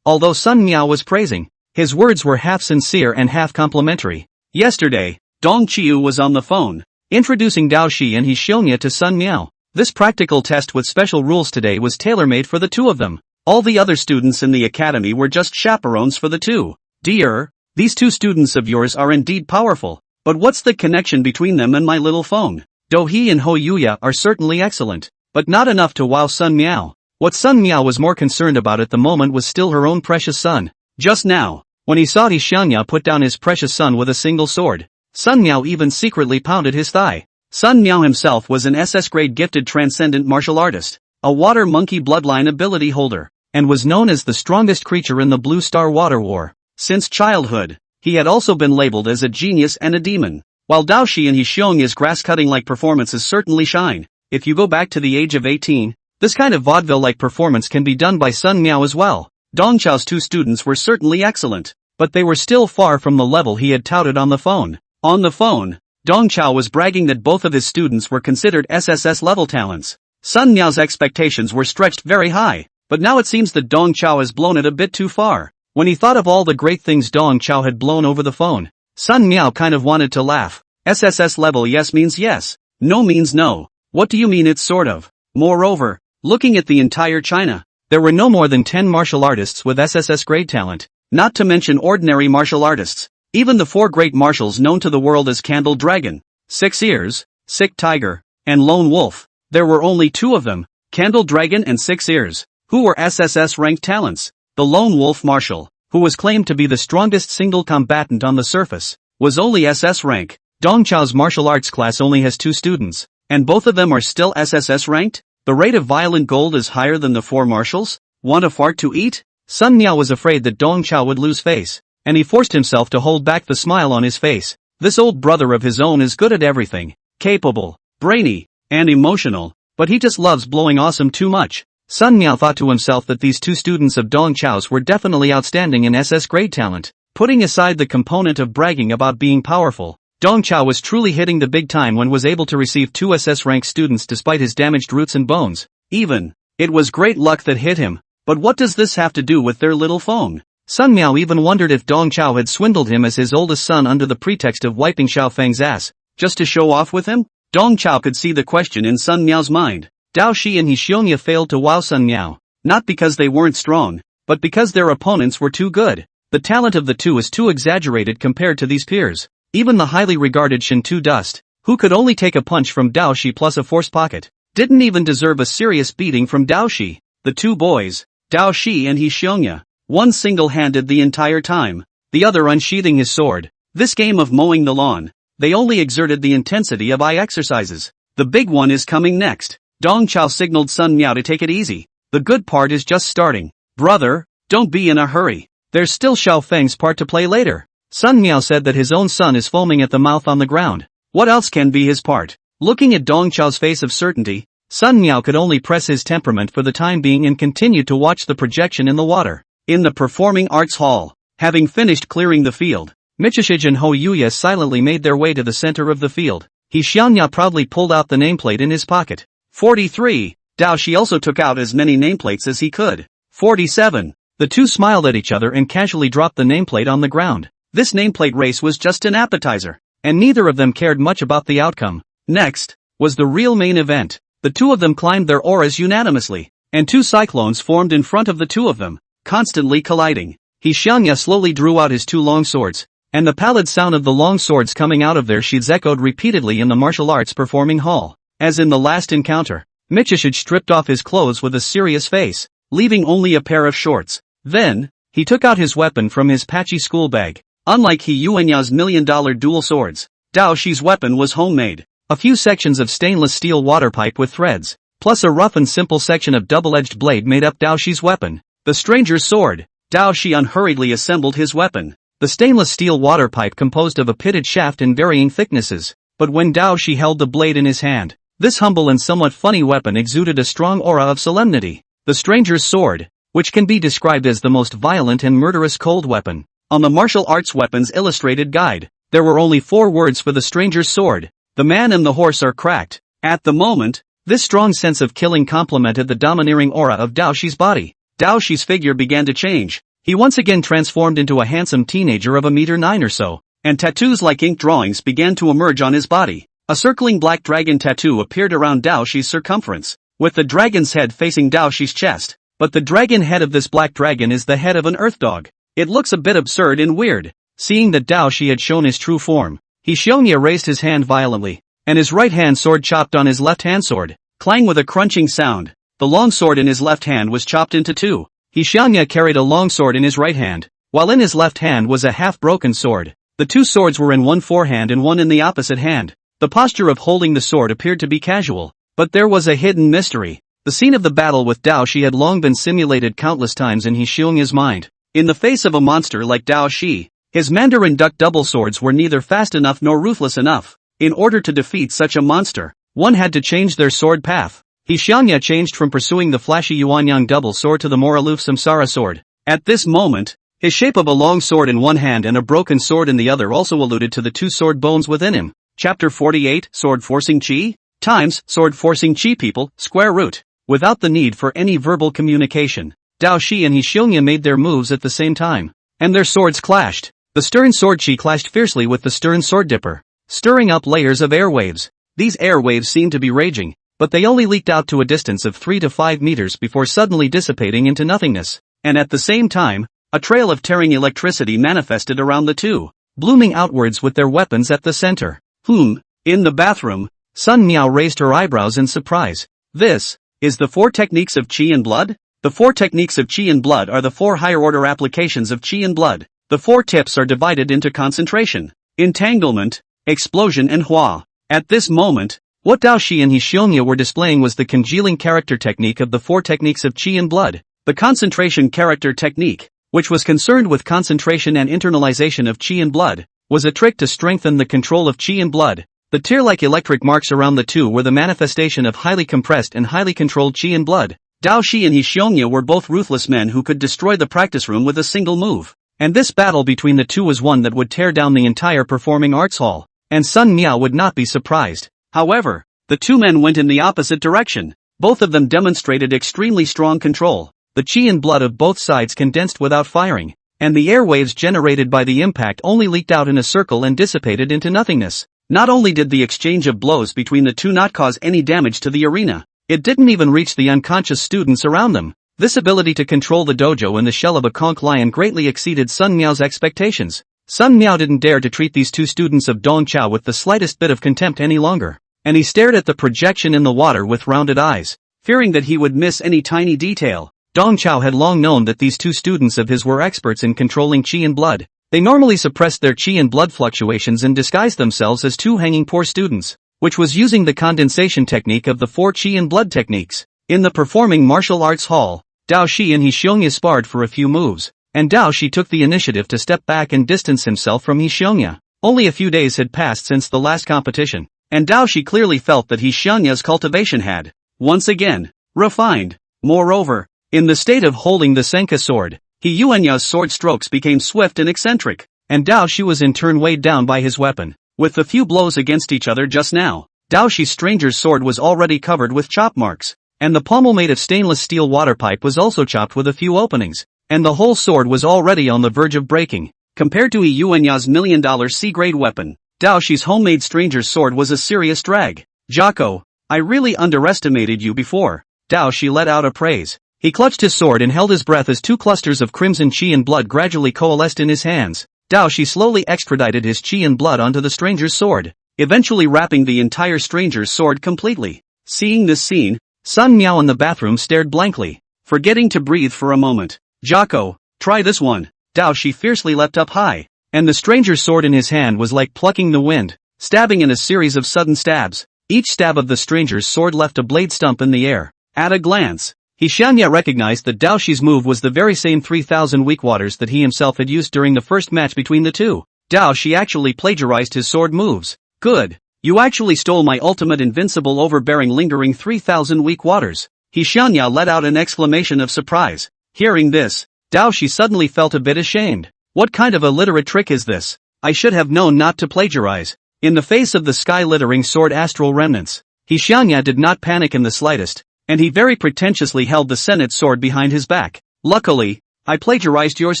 Although Sun Miao was praising, his words were half sincere and half complimentary. Yesterday, Dong Qiu was on the phone, introducing Dao Shi and He Xiongya to Sun Miao. This practical test with special rules today was tailor-made for the two of them. All the other students in the academy were just chaperones for the two. Dear, these two students of yours are indeed powerful, but what's the connection between them and my little phone? Do He and Ho Yuya are certainly excellent, but not enough to wow Sun Miao. What Sun Miao was more concerned about at the moment was still her own precious son. Just now, when he saw He Xiongya put down his precious son with a single sword, Sun Miao even secretly pounded his thigh. Sun Miao himself was an SS-grade gifted transcendent martial artist, a water monkey bloodline ability holder, and was known as the strongest creature in the Blue Star Water War. Since childhood, he had also been labeled as a genius and a demon. While Dao Shi and He Xiongya's grass-cutting-like performances certainly shine, if you go back to the age of 18, this kind of vaudeville-like performance can be done by Sun Miao as well. Dong Chao's two students were certainly excellent, but they were still far from the level he had touted on the phone. On the phone, Dong Chao was bragging that both of his students were considered SSS-level talents. Sun Miao's expectations were stretched very high, but now it seems that Dong Chao has blown it a bit too far. When he thought of all the great things Dong Chao had blown over the phone, Sun Miao kind of wanted to laugh. SSS level yes means yes, no means no. What do you mean it's sort of? Moreover, looking at the entire China, there were no more than 10 martial artists with SSS grade talent, not to mention ordinary martial artists. Even the 4 great martials known to the world as Candle Dragon, 6 Ears, Sick Tiger, and Lone Wolf, there were only 2 of them, Candle Dragon and 6 Ears, who were SSS-ranked talents. The lone wolf marshal, who was claimed to be the strongest single combatant on the surface, was only SS rank. Dong Chao's martial arts class only has 2 students, and both of them are still SSS ranked? The rate of violent gold is higher than the 4 marshals? Want a fart to eat? Sun Miao was afraid that Dong Chao would lose face, and he forced himself to hold back the smile on his face. This old brother of his own is good at everything, capable, brainy, and emotional, but he just loves blowing awesome too much. Sun Miao thought to himself that these 2 students of Dong Chao's were definitely outstanding in SS grade talent. Putting aside the component of bragging about being powerful, Dong Chao was truly hitting the big time when was able to receive 2 SS rank students despite his damaged roots and bones. It was great luck that hit him, but what does this have to do with their little phone? Sun Miao even wondered if Dong Chao had swindled him as his oldest son under the pretext of wiping Xiao Feng's ass, just to show off with him? Dong Chao could see the question in Sun Miao's mind. Dao Shi and Hishionya failed to wow Sun Miao, not because they weren't strong, but because their opponents were too good. The talent of the 2 is too exaggerated compared to these peers. Even the highly regarded Shin Tu Dust, who could only take a punch from Dao Shi plus a force pocket, didn't even deserve a serious beating from Dao Shi. The 2 boys, Dao Shi and Hishionya, one single-handed the entire time, the other unsheathing his sword. This game of mowing the lawn, they only exerted the intensity of eye exercises. The big one is coming next. Dong Chao signaled Sun Miao to take it easy. The good part is just starting. Brother, don't be in a hurry. There's still Xiao Feng's part to play later. Sun Miao said that his own son is foaming at the mouth on the ground. What else can be his part? Looking at Dong Chao's face of certainty, Sun Miao could only press his temperament for the time being and continued to watch the projection in the water. In the performing arts hall, having finished clearing the field, Michishij and Ho Yuya silently made their way to the center of the field. Xianya proudly pulled out the nameplate in his pocket. 43. Dao Shi also took out as many nameplates as he could. 47. The 2 smiled at each other and casually dropped the nameplate on the ground. This nameplate race was just an appetizer, and neither of them cared much about the outcome. Next was the real main event. The 2 of them climbed their auras unanimously, and 2 cyclones formed in front of the 2 of them, constantly colliding. Hishanya slowly drew out his 2 long swords, and the pallid sound of the long swords coming out of their sheaths echoed repeatedly in the martial arts performing hall. As in the last encounter, Michishij stripped off his clothes with a serious face, leaving only a pair of shorts. Then, he took out his weapon from his patchy school bag. Unlike He Yuanya's $1 million dual swords, Dao Shi's weapon was homemade. A few sections of stainless steel water pipe with threads, plus a rough and simple section of double-edged blade made up Dao Shi's weapon. The stranger's sword. Dao Shi unhurriedly assembled his weapon. The stainless steel water pipe composed of a pitted shaft in varying thicknesses, but when Dao Shi held the blade in his hand, this humble and somewhat funny weapon exuded a strong aura of solemnity. The stranger's sword, which can be described as the most violent and murderous cold weapon. On the Martial Arts Weapons Illustrated Guide, there were only 4 words for the stranger's sword. The man and the horse are cracked. At the moment, this strong sense of killing complemented the domineering aura of Dao Shi's body. Dao Shi's figure began to change. He once again transformed into a handsome teenager of 1.9 meters or so, and tattoos like ink drawings began to emerge on his body. A circling black dragon tattoo appeared around Dao Shi's circumference, with the dragon's head facing Dao Shi's chest. But the dragon head of this black dragon is the head of an earth dog. It looks a bit absurd and weird. Seeing that Dao Shi had shown his true form, Hishionya raised his hand violently, and his right hand sword chopped on his left hand sword. Clang with a crunching sound, the long sword in his left hand was chopped into 2. Hishionya carried a long sword in his right hand, while in his left hand was a half-broken sword. The 2 swords were in one forehand and one in the opposite hand. The posture of holding the sword appeared to be casual, but there was a hidden mystery. The scene of the battle with Dao Shi had long been simulated countless times in Hishionya's mind. In the face of a monster like Dao Shi, his Mandarin duck double swords were neither fast enough nor ruthless enough. In order to defeat such a monster, one had to change their sword path. Hishionya changed from pursuing the flashy Yuanyang double sword to the more aloof Samsara sword. At this moment, his shape of a long sword in one hand and a broken sword in the other also alluded to the 2 sword bones within him. Chapter 48, Sword Forcing Chi? Times, Sword Forcing Chi people, square root. Without the need for any verbal communication, Dao Shi and Hishionya made their moves at the same time, and their swords clashed. The stern sword chi clashed fiercely with the stern sword dipper, stirring up layers of airwaves. These airwaves seemed to be raging, but they only leaked out to a distance of 3 to 5 meters before suddenly dissipating into nothingness. And at the same time, a trail of tearing electricity manifested around the 2, blooming outwards with their weapons at the center. In the bathroom, Sun Miao raised her eyebrows in surprise. This is the 4 techniques of Qi and blood? The 4 techniques of Qi and Blood are the 4 higher-order applications of Qi and Blood. The 4 tips are divided into concentration, entanglement, explosion and hua. At this moment, what Dao Shi and Hixionya were displaying was the congealing character technique of the 4 techniques of Qi and Blood. The concentration character technique, which was concerned with concentration and internalization of Qi and Blood, was a trick to strengthen the control of Qi and Blood. The tear-like electric marks around the two were the manifestation of highly compressed and highly controlled Qi and Blood. Dao Shi and Hixionya were both ruthless men who could destroy the practice room with a single move. And this battle between the two was one that would tear down the entire performing arts hall. And Sun Miao would not be surprised. However, the two men went in the opposite direction. Both of them demonstrated extremely strong control. The Qi and Blood of both sides condensed without firing, and the airwaves generated by the impact only leaked out in a circle and dissipated into nothingness. Not only did the exchange of blows between the two not cause any damage to the arena, it didn't even reach the unconscious students around them. This ability to control the dojo in the shell of a conch lion greatly exceeded Sun Miao's expectations. Sun Miao didn't dare to treat these two students of Dong Chao with the slightest bit of contempt any longer, and he stared at the projection in the water with rounded eyes, fearing that he would miss any tiny detail. Dong Chao had long known that these two students of his were experts in controlling Qi and Blood. They normally suppressed their Qi and Blood fluctuations and disguised themselves as two hanging poor students, which was using the condensation technique of the 4 Qi and Blood techniques. In the performing martial arts hall, Dao Shi and Hixionya sparred for a few moves, and Dao Shi took the initiative to step back and distance himself from Hixionya. Only a few days had passed since the last competition, and Dao Shi clearly felt that Hixionya's cultivation had, once again, refined. Moreover, in the state of holding the Senka sword, Hixionya's sword strokes became swift and eccentric, and Dao Shi was in turn weighed down by his weapon. With the few blows against each other just now, Dao Shi's stranger's sword was already covered with chop marks, and the pommel made of stainless steel water pipe was also chopped with a few openings, and the whole sword was already on the verge of breaking. Compared to Hixionya's $1 million C-grade weapon, Dao Shi's homemade stranger's sword was a serious drag. Jocko, I really underestimated you before. Dao Shi let out a praise. He clutched his sword and held his breath as 2 clusters of crimson Qi and Blood gradually coalesced in his hands. Dao Shi slowly extradited his Qi and Blood onto the stranger's sword, eventually wrapping the entire stranger's sword completely. Seeing this scene, Sun Miao in the bathroom stared blankly, forgetting to breathe for a moment. Jocko, try this one. Dao Shi fiercely leapt up high, and the stranger's sword in his hand was like plucking the wind, stabbing in a series of sudden stabs. Each stab of the stranger's sword left a blade stump in the air. At a glance, Hixionya recognized that Dao Shi's move was the very same 3,000 weak waters that he himself had used during the first match between the two. Dao Shi actually plagiarized his sword moves. Good. You actually stole my ultimate invincible overbearing lingering 3,000 weak waters. Hixionya let out an exclamation of surprise. Hearing this, Dao Shi suddenly felt a bit ashamed. What kind of illiterate trick is this? I should have known not to plagiarize. In the face of the sky-littering sword astral remnants, Hixionya did not panic in the slightest, and he very pretentiously held the Senate sword behind his back. Luckily, I plagiarized yours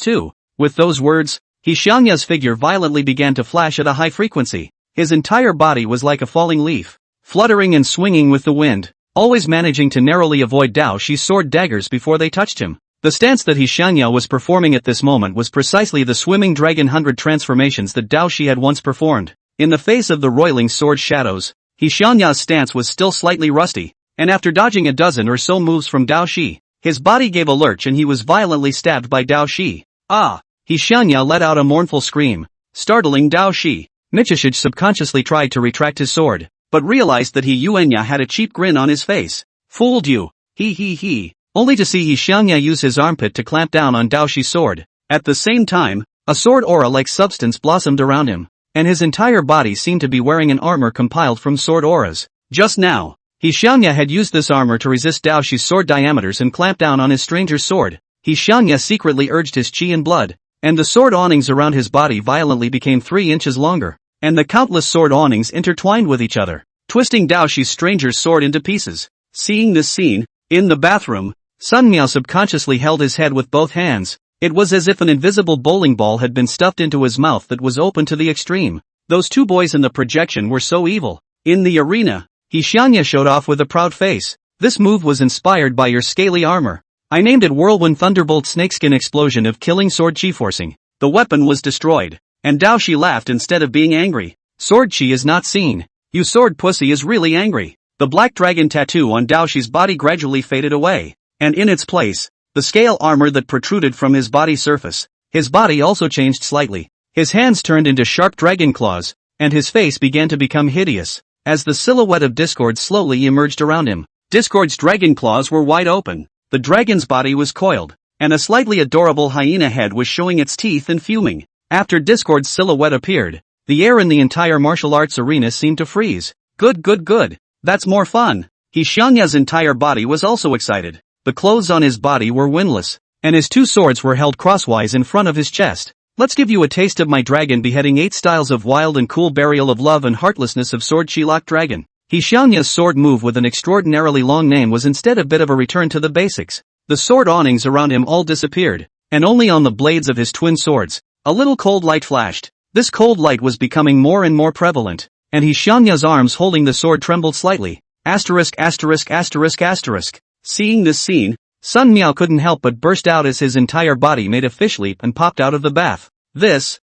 too. With those words, Hixionya's figure violently began to flash at a high frequency. His entire body was like a falling leaf, fluttering and swinging with the wind, always managing to narrowly avoid Dao Shi's sword daggers before they touched him. The stance that Hixionya was performing at this moment was precisely the swimming dragon 100 transformations that Dao Shi had once performed. In the face of the roiling sword shadows, Hixionya's stance was still slightly rusty, and after dodging a dozen or so moves from Dao Shi, his body gave a lurch and he was violently stabbed by Dao Shi. Ah! Hixionya let out a mournful scream, startling Dao Shi. Michishige subconsciously tried to retract his sword, but realized that Hixionya had a cheap grin on his face. Fooled you. He. Only to see Hixionya use his armpit to clamp down on Dao Shi's sword. At the same time, a sword aura-like substance blossomed around him, and his entire body seemed to be wearing an armor compiled from sword auras. Just now, Hixionya had used this armor to resist Dao Shi's sword diameters and clamp down on his stranger's sword. Hixionya secretly urged his Qi and Blood, and the sword awnings around his body violently became 3 inches longer, and the countless sword awnings intertwined with each other, twisting Dao Shi's stranger's sword into pieces. Seeing this scene, in the bathroom, Sun Miao subconsciously held his head with both hands. It was as if an invisible bowling ball had been stuffed into his mouth that was open to the extreme. Those two boys in the projection were so evil. In the arena, Hixionya showed off with a proud face. This move was inspired by your scaly armor. I named it Whirlwind Thunderbolt Snakeskin Explosion of Killing Sword Chi Forcing. The weapon was destroyed, and Dao Shi laughed instead of being angry. Sword Chi is not seen. You sword pussy is really angry. The black dragon tattoo on Dao Shi's body gradually faded away, and in its place, the scale armor that protruded from his body surface. His body also changed slightly. His hands turned into sharp dragon claws, and his face began to become hideous, as the silhouette of Discord slowly emerged around him. Discord's dragon claws were wide open, the dragon's body was coiled, and a slightly adorable hyena head was showing its teeth and fuming. After Discord's silhouette appeared, the air in the entire martial arts arena seemed to freeze. Good. That's more fun. Xiangya's entire body was also excited. The clothes on his body were windless, and his two swords were held crosswise in front of his chest. Let's give you a taste of my dragon beheading 8 styles of wild and cool burial of love and heartlessness of sword Shilak dragon. Xiangya's sword move with an extraordinarily long name was instead a bit of a return to the basics. The sword awnings around him all disappeared, and only on the blades of his twin swords, a little cold light flashed. This cold light was becoming more and more prevalent, and Xiangya's arms holding the sword trembled slightly. Asterisk. Seeing this scene, Sun Miao couldn't help but burst out as his entire body made a fish leap and popped out of the bath. This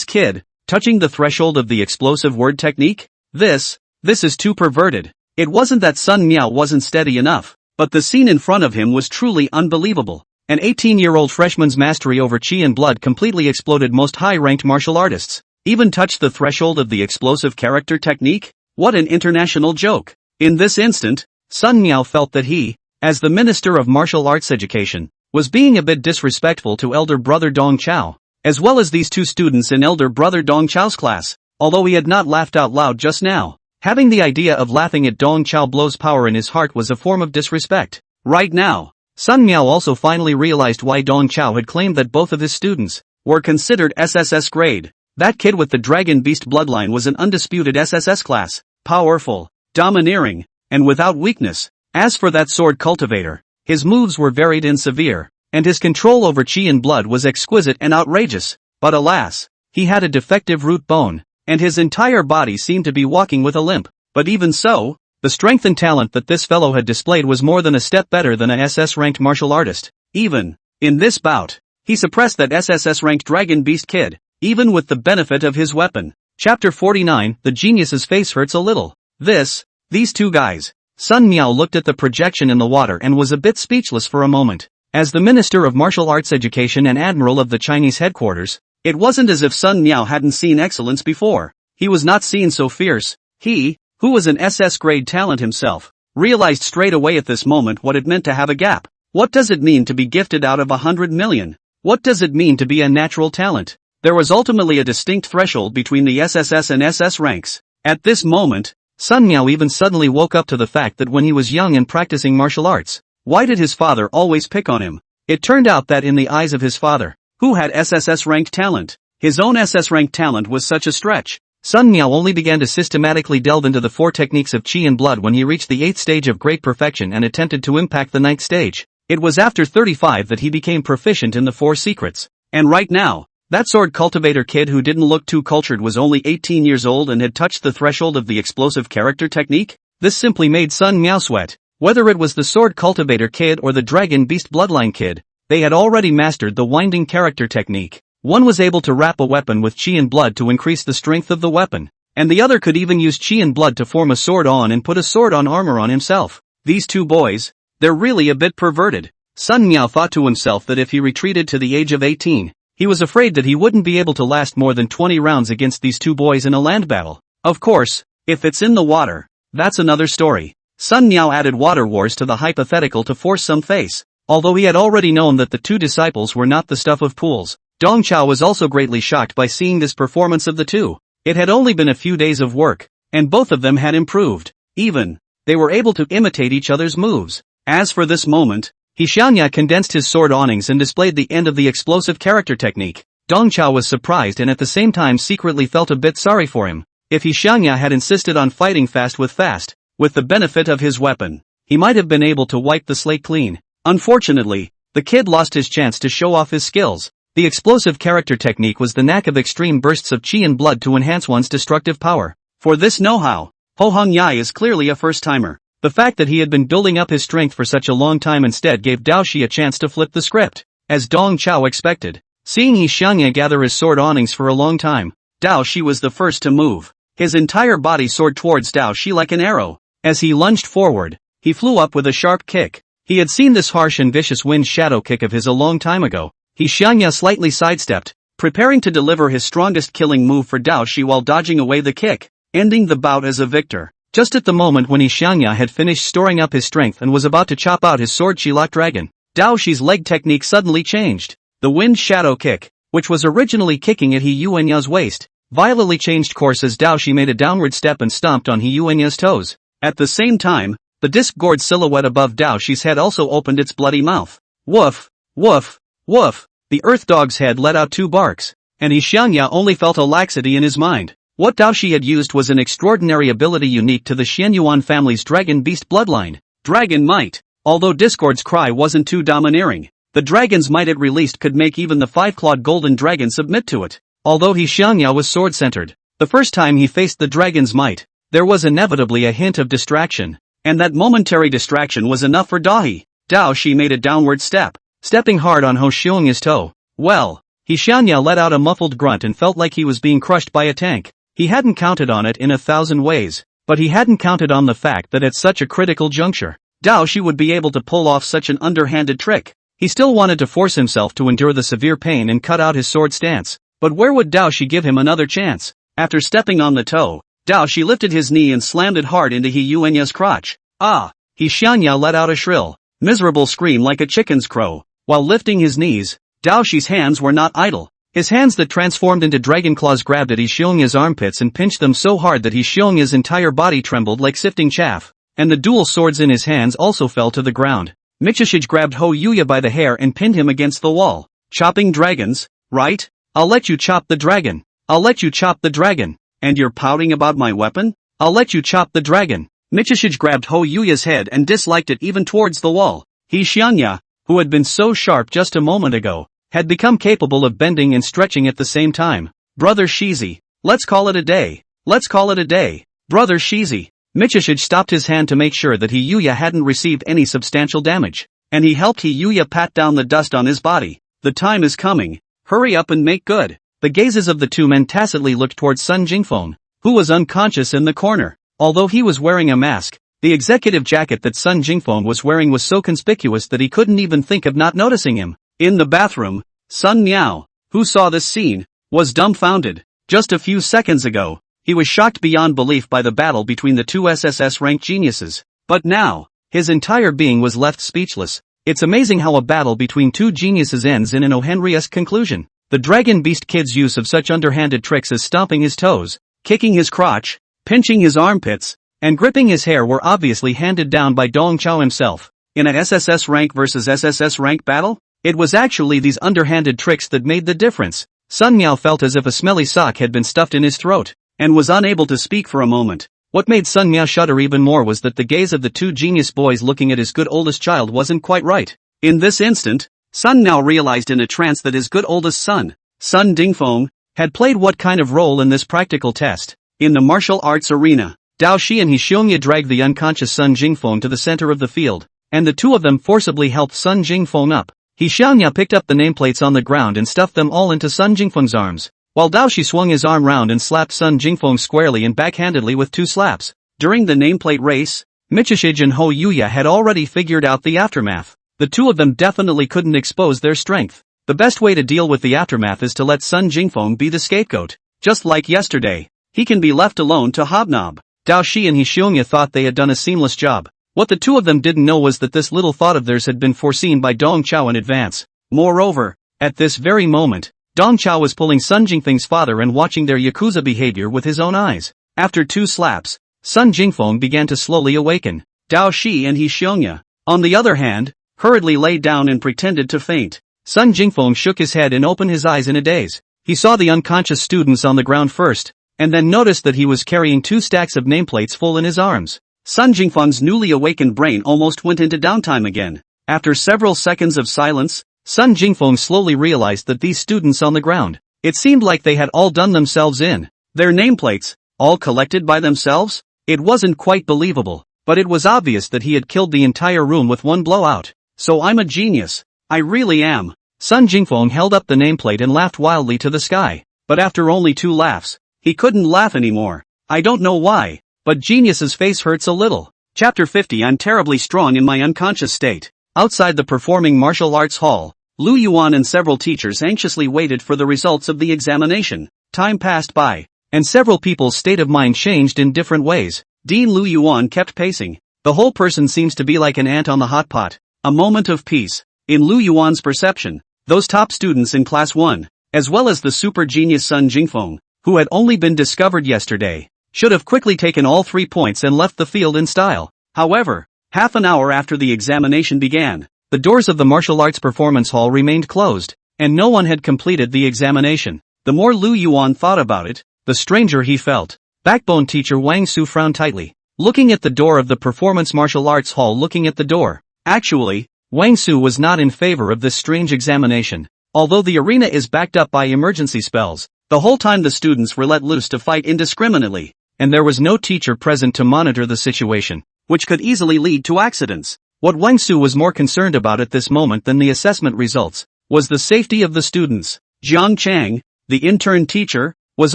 kid, touching the threshold of the explosive word technique? This is too perverted. It wasn't that Sun Miao wasn't steady enough, but the scene in front of him was truly unbelievable. An 18-year-old freshman's mastery over chi and blood completely exploded most high-ranked martial artists. Even touched the threshold of the explosive character technique? What an international joke. In this instant, Sun Miao felt that he, as the Minister of Martial Arts Education, was being a bit disrespectful to elder brother Dong Chao, as well as these two students in elder brother Dong Chao's class, although he had not laughed out loud just now. Having the idea of laughing at Dong Chao Blow's power in his heart was a form of disrespect. Right now, Sun Miao also finally realized why Dong Chao had claimed that both of his students were considered SSS grade. That kid with the Dragon Beast bloodline was an undisputed SSS class, powerful, domineering, and without weakness. As for that sword cultivator, his moves were varied and severe, and his control over chi and blood was exquisite and outrageous. But alas, he had a defective root bone, and his entire body seemed to be walking with a limp. But even so, the strength and talent that this fellow had displayed was more than a step better than a SS-ranked martial artist. Even in this bout, he suppressed that SSS-ranked Dragon Beast kid, even with the benefit of his weapon. Chapter 49, The Genius's face hurts a little. These two guys. Sun Miao looked at the projection in the water and was a bit speechless for a moment. As the Minister of Martial Arts Education and Admiral of the Chinese headquarters, it wasn't as if Sun Miao hadn't seen excellence before. He was not seen so fierce. He, who was an SS grade talent himself, realized straight away at this moment what it meant to have a gap. What does it mean to be gifted out of 100 million? What does it mean to be a natural talent? There was ultimately a distinct threshold between the SSS and SS ranks. At this moment, Sun Miao even suddenly woke up to the fact that when he was young and practicing martial arts, why did his father always pick on him? It turned out that in the eyes of his father, who had SSS ranked talent, his own SS ranked talent was such a stretch. Sun Miao only began to systematically delve into the 4 techniques of chi and blood when he reached the 8th stage of great perfection and attempted to impact the 9th stage. It was after 35 that he became proficient in the 4 secrets. And right now, that sword cultivator kid who didn't look too cultured was only 18 years old and had touched the threshold of the explosive character technique? This simply made Sun Miao sweat. Whether it was the sword cultivator kid or the Dragon Beast bloodline kid, they had already mastered the winding character technique. One was able to wrap a weapon with chi and blood to increase the strength of the weapon, and the other could even use chi and blood to form a sword on and put a sword on armor on himself. These two boys, they're really a bit perverted. Sun Miao thought to himself that if he retreated to the age of 18, he was afraid that he wouldn't be able to last more than 20 rounds against these two boys in a land battle. Of course, if it's in the water, that's another story. Sun Miao added water wars to the hypothetical to force some face. Although he had already known that the two disciples were not the stuff of pools, Dong Chao was also greatly shocked by seeing this performance of the two. It had only been a few days of work, and both of them had improved. Even, they were able to imitate each other's moves. As for this moment, Xiangya condensed his sword awnings and displayed the end of the explosive character technique. Dong Chao was surprised and at the same time secretly felt a bit sorry for him. If Xiangya had insisted on fighting fast, with the benefit of his weapon, he might have been able to wipe the slate clean. Unfortunately, the kid lost his chance to show off his skills. The explosive character technique was the knack of extreme bursts of chi and blood to enhance one's destructive power. For this know-how, Ho Hong Yai is clearly a first-timer. The fact that he had been building up his strength for such a long time instead gave Dao Shi a chance to flip the script. As Dong Chao expected, seeing Xiangya gather his sword awnings for a long time, Dao Shi was the first to move. His entire body soared towards Dao Shi like an arrow. As he lunged forward, he flew up with a sharp kick. He had seen this harsh and vicious wind shadow kick of his a long time ago. Xiangya slightly sidestepped, preparing to deliver his strongest killing move for Dao Shi while dodging away the kick, ending the bout as a victor. Just at the moment when Xiangya had finished storing up his strength and was about to chop out his sword Shilak Dragon, Dao Shi's leg technique suddenly changed. The wind shadow kick, which was originally kicking at He Yuanya's waist, violently changed course as Dao Shi made a downward step and stomped on He Yuanya's toes. At the same time, the disc-gored silhouette above Dao Shi's head also opened its bloody mouth. Woof, woof, woof. The earth dog's head let out 2 barks, and Xiangya only felt a laxity in his mind. What Dao Shi had used was an extraordinary ability unique to the Xianyuan family's dragon beast bloodline, Dragon Might. Although Discord's cry wasn't too domineering, the dragon's might it released could make even the 5-clawed golden dragon submit to it. Although Xiangya was sword-centered, the first time he faced the dragon's might, there was inevitably a hint of distraction, and that momentary distraction was enough for Dao Shi made a downward step, stepping hard on Ho Xiong's toe. Well, Xiangya let out a muffled grunt and felt like he was being crushed by a tank. He hadn't counted on it in 1,000 ways, but he hadn't counted on the fact that at such a critical juncture, Dao Shi would be able to pull off such an underhanded trick. He still wanted to force himself to endure the severe pain and cut out his sword stance, but where would Dao Shi give him another chance? After stepping on the toe, Dao Shi lifted his knee and slammed it hard into He Yuanya's crotch. Ah! Xiangya let out a shrill, miserable scream like a chicken's crow. While lifting his knees, Dao Shi's hands were not idle. His hands that transformed into dragon claws grabbed at Xiangya's armpits and pinched them so hard that Xiangya's entire body trembled like sifting chaff, and the dual swords in his hands also fell to the ground. Michishige grabbed Ho Yuya by the hair and pinned him against the wall. Chopping dragons, right? I'll let you chop the dragon. I'll let you chop the dragon. And you're pouting about my weapon? I'll let you chop the dragon. Michishige grabbed Ho Yuya's head and disliked it even towards the wall. Xiangya, who had been so sharp just a moment ago, had become capable of bending and stretching at the same time. Brother Shizi, let's call it a day. Let's call it a day. Brother Shizi. Michishige stopped his hand to make sure that He Yuya hadn't received any substantial damage, and he helped He Yuya pat down the dust on his body. The time is coming. Hurry up and make good. The gazes of the two men tacitly looked towards Sun Jingfeng, who was unconscious in the corner. Although he was wearing a mask, the executive jacket that Sun Jingfeng was wearing was so conspicuous that he couldn't even think of not noticing him. In the bathroom, Sun Miao, who saw this scene, was dumbfounded. Just a few seconds ago, he was shocked beyond belief by the battle between the two SSS-ranked geniuses. But now, his entire being was left speechless. It's amazing how a battle between two geniuses ends in an O. Henry-esque conclusion. The Dragon Beast Kid's use of such underhanded tricks as stomping his toes, kicking his crotch, pinching his armpits, and gripping his hair were obviously handed down by Dong Chao himself. In a SSS rank versus SSS rank battle, it was actually these underhanded tricks that made the difference. Sun Miao felt as if a smelly sock had been stuffed in his throat, and was unable to speak for a moment. What made Sun Miao shudder even more was that the gaze of the two genius boys looking at his good oldest child wasn't quite right. In this instant, Sun Miao realized in a trance that his good oldest son, Sun Dingfeng, had played what kind of role in this practical test. In the martial arts arena, Dao Shi and Xiongya dragged the unconscious Sun Jingfeng to the center of the field, and the two of them forcibly helped Sun Jingfeng up. Xiongya picked up the nameplates on the ground and stuffed them all into Sun Jingfeng's arms, while Dao Shi swung his arm round and slapped Sun Jingfeng squarely and backhandedly with 2 slaps. During the nameplate race, Michishige and Ho Yuya had already figured out the aftermath. The two of them definitely couldn't expose their strength. The best way to deal with the aftermath is to let Sun Jingfeng be the scapegoat. Just like yesterday, he can be left alone to hobnob. Dao Shi and Xiongya thought they had done a seamless job. What the two of them didn't know was that this little thought of theirs had been foreseen by Dong Chao in advance. Moreover, at this very moment, Dong Chao was pulling Sun Jingfeng's father and watching their Yakuza behavior with his own eyes. After 2 slaps, Sun Jingfeng began to slowly awaken. Dao Shi and Xiongya, on the other hand, hurriedly lay down and pretended to faint. Sun Jingfeng shook his head and opened his eyes in a daze. He saw the unconscious students on the ground first, and then noticed that he was carrying 2 stacks of nameplates full in his arms. Sun Jingfeng's newly awakened brain almost went into downtime again. After several seconds of silence, Sun Jingfeng slowly realized that these students on the ground, it seemed like they had all done themselves in. Their nameplates, all collected by themselves? It wasn't quite believable, but it was obvious that he had killed the entire room with one blowout. So I'm a genius. I really am. Sun Jingfeng held up the nameplate and laughed wildly to the sky. But after only 2 laughs, he couldn't laugh anymore. I don't know why, but genius's face hurts a little. Chapter 50. I'm terribly strong in my unconscious state. Outside the performing martial arts hall, Lu Yuan and several teachers anxiously waited for the results of the examination. Time passed by, and several people's state of mind changed in different ways. Dean Lu Yuan kept pacing. The whole person seems to be like an ant on the hot pot. A moment of peace. In Lu Yuan's perception, those top students in Class 1, as well as the super genius Sun Jingfeng, who had only been discovered yesterday, should have quickly taken all 3 points and left the field in style. However, half an hour after the examination began, the doors of the martial arts performance hall remained closed, and no one had completed the examination. The more Lu Yuan thought about it, the stranger he felt. Backbone teacher Wang Su frowned tightly, looking at the door of the performance martial arts hall. Looking at the door. Actually, Wang Su was not in favor of this strange examination. Although the arena is backed up by emergency spells, the whole time the students were let loose to fight indiscriminately, and there was no teacher present to monitor the situation, which could easily lead to accidents. What Wang Su was more concerned about at this moment than the assessment results was the safety of the students. Jiang Chang, the intern teacher, was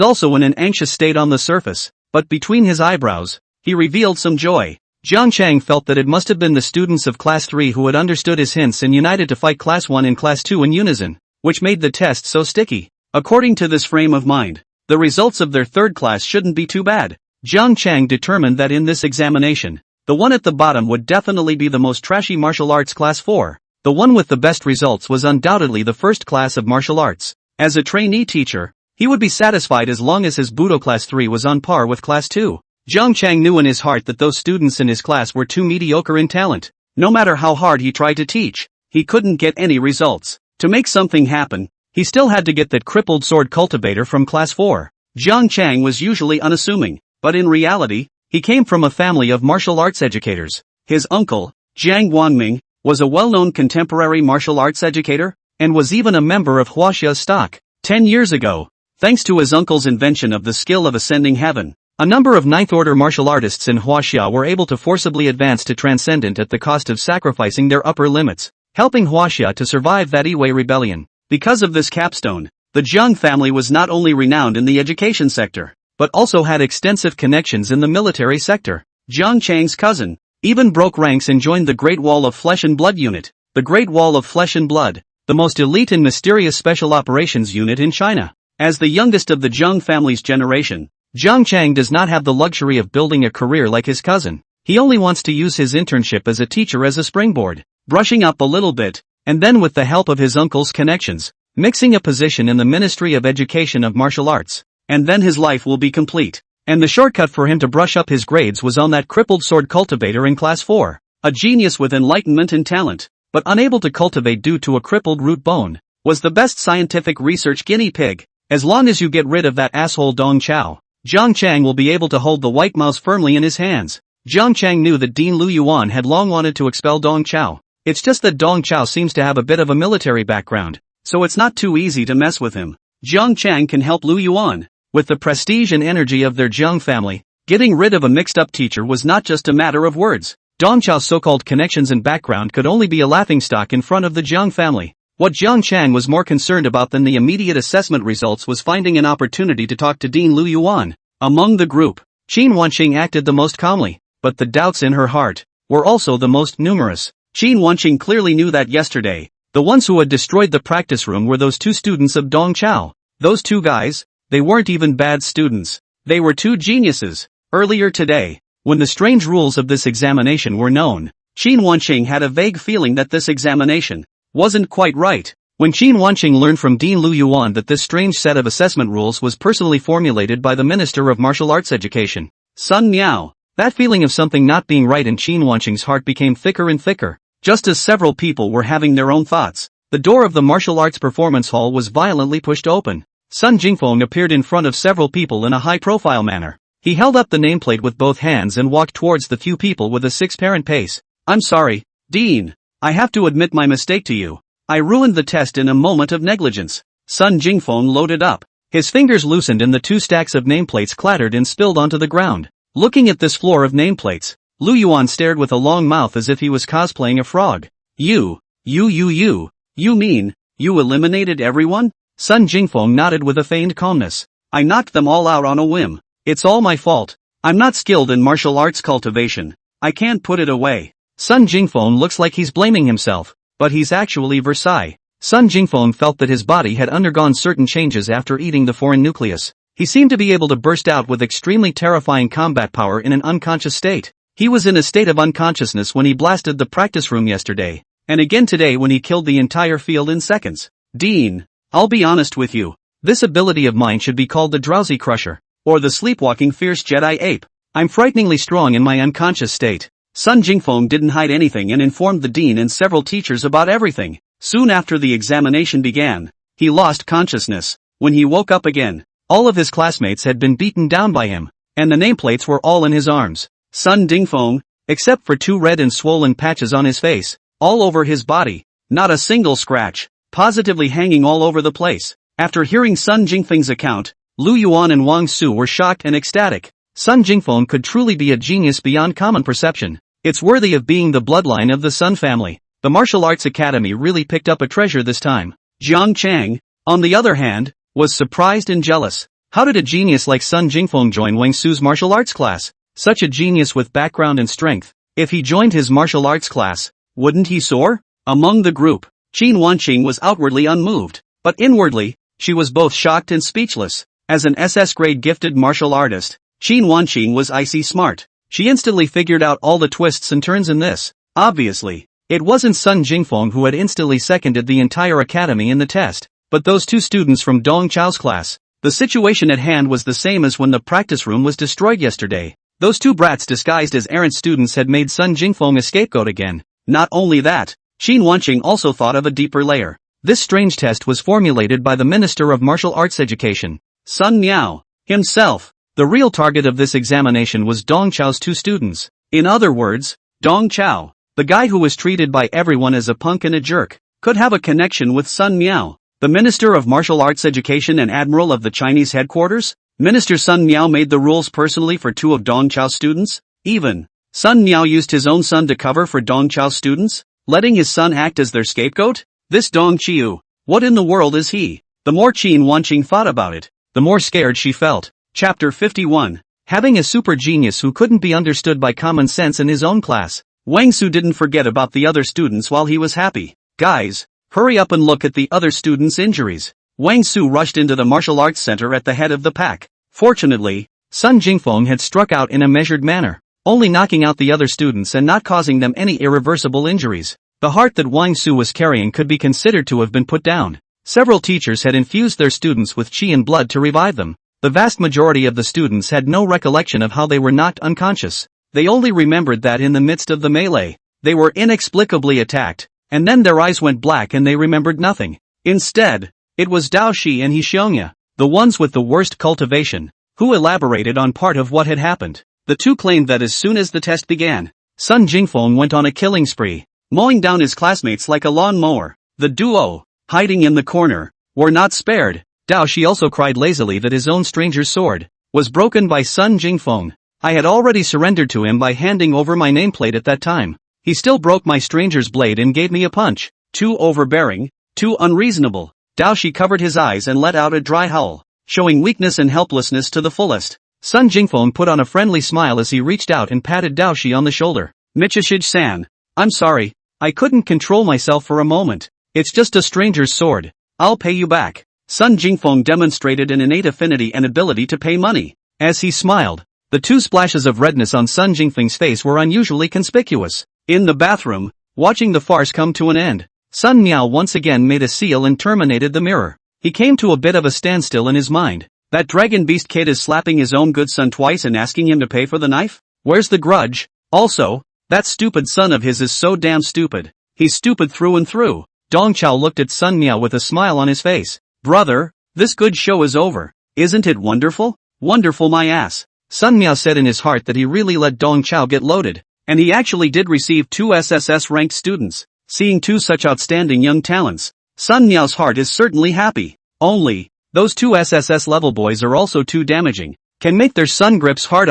also in an anxious state on the surface, but between his eyebrows, he revealed some joy. Jiang Chang felt that it must have been the students of Class 3 who had understood his hints and united to fight Class 1 and Class 2 in unison, which made the test so sticky. According to this frame of mind, the results of their third class shouldn't be too bad. Jiang Chang determined that in this examination, the one at the bottom would definitely be the most trashy martial arts Class 4. The one with the best results was undoubtedly the first class of martial arts. As a trainee teacher, he would be satisfied as long as his Budo Class 3 was on par with Class 2. Jiang Chang knew in his heart that those students in his class were too mediocre in talent. No matter how hard he tried to teach, he couldn't get any results. To make something happen, he still had to get that crippled sword cultivator from Class 4. Jiang Chang was usually unassuming, but in reality, he came from a family of martial arts educators. His uncle, Jiang Guangming, was a well-known contemporary martial arts educator, and was even a member of Huaxia's stock. 10 years ago, thanks to his uncle's invention of the skill of ascending heaven, a number of ninth-order martial artists in Huaxia were able to forcibly advance to transcendent at the cost of sacrificing their upper limits, helping Huaxia to survive that Yiwei rebellion. Because of this capstone, the Jiang family was not only renowned in the education sector, but also had extensive connections in the military sector. Jiang Chang's cousin even broke ranks and joined the Great Wall of Flesh and Blood unit. The Great Wall of Flesh and Blood, the most elite and mysterious special operations unit in China. As the youngest of the Jiang family's generation, Jiang Chang does not have the luxury of building a career like his cousin. He only wants to use his internship as a teacher as a springboard, brushing up a little bit, and then with the help of his uncle's connections, mixing a position in the Ministry of Education of Martial Arts, and then his life will be complete. And the shortcut for him to brush up his grades was on that crippled sword cultivator in Class 4, a genius with enlightenment and talent, but unable to cultivate due to a crippled root bone, was the best scientific research guinea pig. As long as you get rid of that asshole Dong Chao, Jiang Chang will be able to hold the white mouse firmly in his hands. Jiang Chang knew that Dean Lu Yuan had long wanted to expel Dong Chao. It's just that Dong Chao seems to have a bit of a military background, so it's not too easy to mess with him. Jiang Chang can help Lu Yuan. With the prestige and energy of their Jiang family, getting rid of a mixed-up teacher was not just a matter of words. Dong Chao's so-called connections and background could only be a laughingstock in front of the Jiang family. What Jiang Chang was more concerned about than the immediate assessment results was finding an opportunity to talk to Dean Lu Yuan. Among the group, Qin Wanqing acted the most calmly, but the doubts in her heart were also the most numerous. Qin Wanqing clearly knew that yesterday, the ones who had destroyed the practice room were those two students of Dong Chao. Those two guys, they weren't even bad students. They were two geniuses. Earlier today, when the strange rules of this examination were known, Qin Wanqing had a vague feeling that this examination wasn't quite right. When Qin Wanqing learned from Dean Lu Yuan that this strange set of assessment rules was personally formulated by the Minister of Martial Arts Education, Sun Miao, that feeling of something not being right in Qin Wanqing's heart became thicker and thicker. Just as several people were having their own thoughts, the door of the martial arts performance hall was violently pushed open. Sun Jingfeng appeared in front of several people in a high-profile manner. He held up the nameplate with both hands and walked towards the few people with a six-parent pace. "I'm sorry, Dean. I have to admit my mistake to you. I ruined the test in a moment of negligence." Sun Jingfeng loaded up. His fingers loosened and the two stacks of nameplates clattered and spilled onto the ground. Looking at this floor of nameplates, Lu Yuan stared with a long mouth as if he was cosplaying a frog. You mean, you eliminated everyone?" Sun Jingfeng nodded with a feigned calmness. "I knocked them all out on a whim. It's all my fault. I'm not skilled in martial arts cultivation. I can't put it away." Sun Jingfeng looks like he's blaming himself, but he's actually Versailles. Sun Jingfeng felt that his body had undergone certain changes after eating the foreign nucleus. He seemed to be able to burst out with extremely terrifying combat power in an unconscious state. He was in a state of unconsciousness when he blasted the practice room yesterday, and again today when he killed the entire field in seconds. Dean, I'll be honest with you. This ability of mine should be called the Drowsy Crusher, or the Sleepwalking Fierce Jedi Ape. I'm frighteningly strong in my unconscious state. Sun Jingfeng didn't hide anything and informed the dean and several teachers about everything. Soon after the examination began, he lost consciousness. When he woke up again, all of his classmates had been beaten down by him, and the nameplates were all in his arms. Sun Jingfeng, except for 2 red and swollen patches on his face, all over his body, not a single scratch, positively hanging all over the place. After hearing Sun Jingfeng's account, Lu Yuan and Wang Su were shocked and ecstatic. Sun Jingfeng could truly be a genius beyond common perception. It's worthy of being the bloodline of the Sun family. The Martial Arts Academy really picked up a treasure this time. Jiang Chang, on the other hand, was surprised and jealous. How did a genius like Sun Jingfeng join Wang Su's martial arts class? Such a genius with background and strength. If he joined his martial arts class, wouldn't he soar? Among the group, Qin Wanqing was outwardly unmoved, but inwardly, she was both shocked and speechless. As an SS-grade gifted martial artist, Qin Wanqing was icy smart. She instantly figured out all the twists and turns in this. Obviously, it wasn't Sun Jingfeng who had instantly seconded the entire academy in the test, but those 2 students from Dong Chao's class. The situation at hand was the same as when the practice room was destroyed yesterday. Those 2 brats disguised as errant students had made Sun Jingfeng a scapegoat again. Not only that, Qin Wanqing also thought of a deeper layer. This strange test was formulated by the Minister of Martial Arts Education, Sun Miao, himself. The real target of this examination was Dong Chao's 2 students. In other words, Dong Chao, the guy who was treated by everyone as a punk and a jerk, could have a connection with Sun Miao, the Minister of Martial Arts Education and Admiral of the Chinese headquarters. Minister Sun Miao made the rules personally for 2 of Dong Chao's students. Even, Sun Miao used his own son to cover for Dong Chao's students, letting his son act as their scapegoat? This Dong Qiu, what in the world is he? The more Qin Wanqing thought about it, the more scared she felt. Chapter 51. Having a super genius who couldn't be understood by common sense in his own class. Wang Su didn't forget about the other students while he was happy. Guys, hurry up and look at the other students' injuries. Wang Su rushed into the martial arts center at the head of the pack. Fortunately, Sun Jingfeng had struck out in a measured manner, only knocking out the other students and not causing them any irreversible injuries. The heart that Wang Su was carrying could be considered to have been put down. Several teachers had infused their students with qi and blood to revive them. The vast majority of the students had no recollection of how they were knocked unconscious. They only remembered that in the midst of the melee, they were inexplicably attacked, and then their eyes went black and they remembered nothing. Instead, it was Dao Shi and He Xiongya, the ones with the worst cultivation, who elaborated on part of what had happened. The 2 claimed that as soon as the test began, Sun Jingfeng went on a killing spree, mowing down his classmates like a lawn-mower. The duo, hiding in the corner, were not spared. Dao Shi also cried lazily that his own stranger's sword was broken by Sun Jingfeng. I had already surrendered to him by handing over my nameplate at that time. He still broke my stranger's blade and gave me a punch. Too overbearing, too unreasonable. Dao Shi covered his eyes and let out a dry howl, showing weakness and helplessness to the fullest. Sun Jingfeng put on a friendly smile as he reached out and patted Dao Shi on the shoulder. Michishige-san, I'm sorry, I couldn't control myself for a moment. It's just a stranger's sword. I'll pay you back. Sun Jingfeng demonstrated an innate affinity and ability to pay money. As he smiled, the 2 splashes of redness on Sun Jingfeng's face were unusually conspicuous. In the bathroom, watching the farce come to an end, Sun Miao once again made a seal and terminated the mirror. He came to a bit of a standstill in his mind. That dragon beast kid is slapping his own good son twice and asking him to pay for the knife? Where's the grudge? Also, that stupid son of his is so damn stupid. He's stupid through and through. Dong Chao looked at Sun Miao with a smile on his face. Brother, this good show is over. Isn't it wonderful? Wonderful my ass. Sun Miao said in his heart that he really let Dong Chao get loaded, and he actually did receive 2 SSS-ranked students. Seeing 2 such outstanding young talents, Sun Miao's heart is certainly happy. Only, those 2 SSS level boys are also too damaging. Can make their sun grips hard.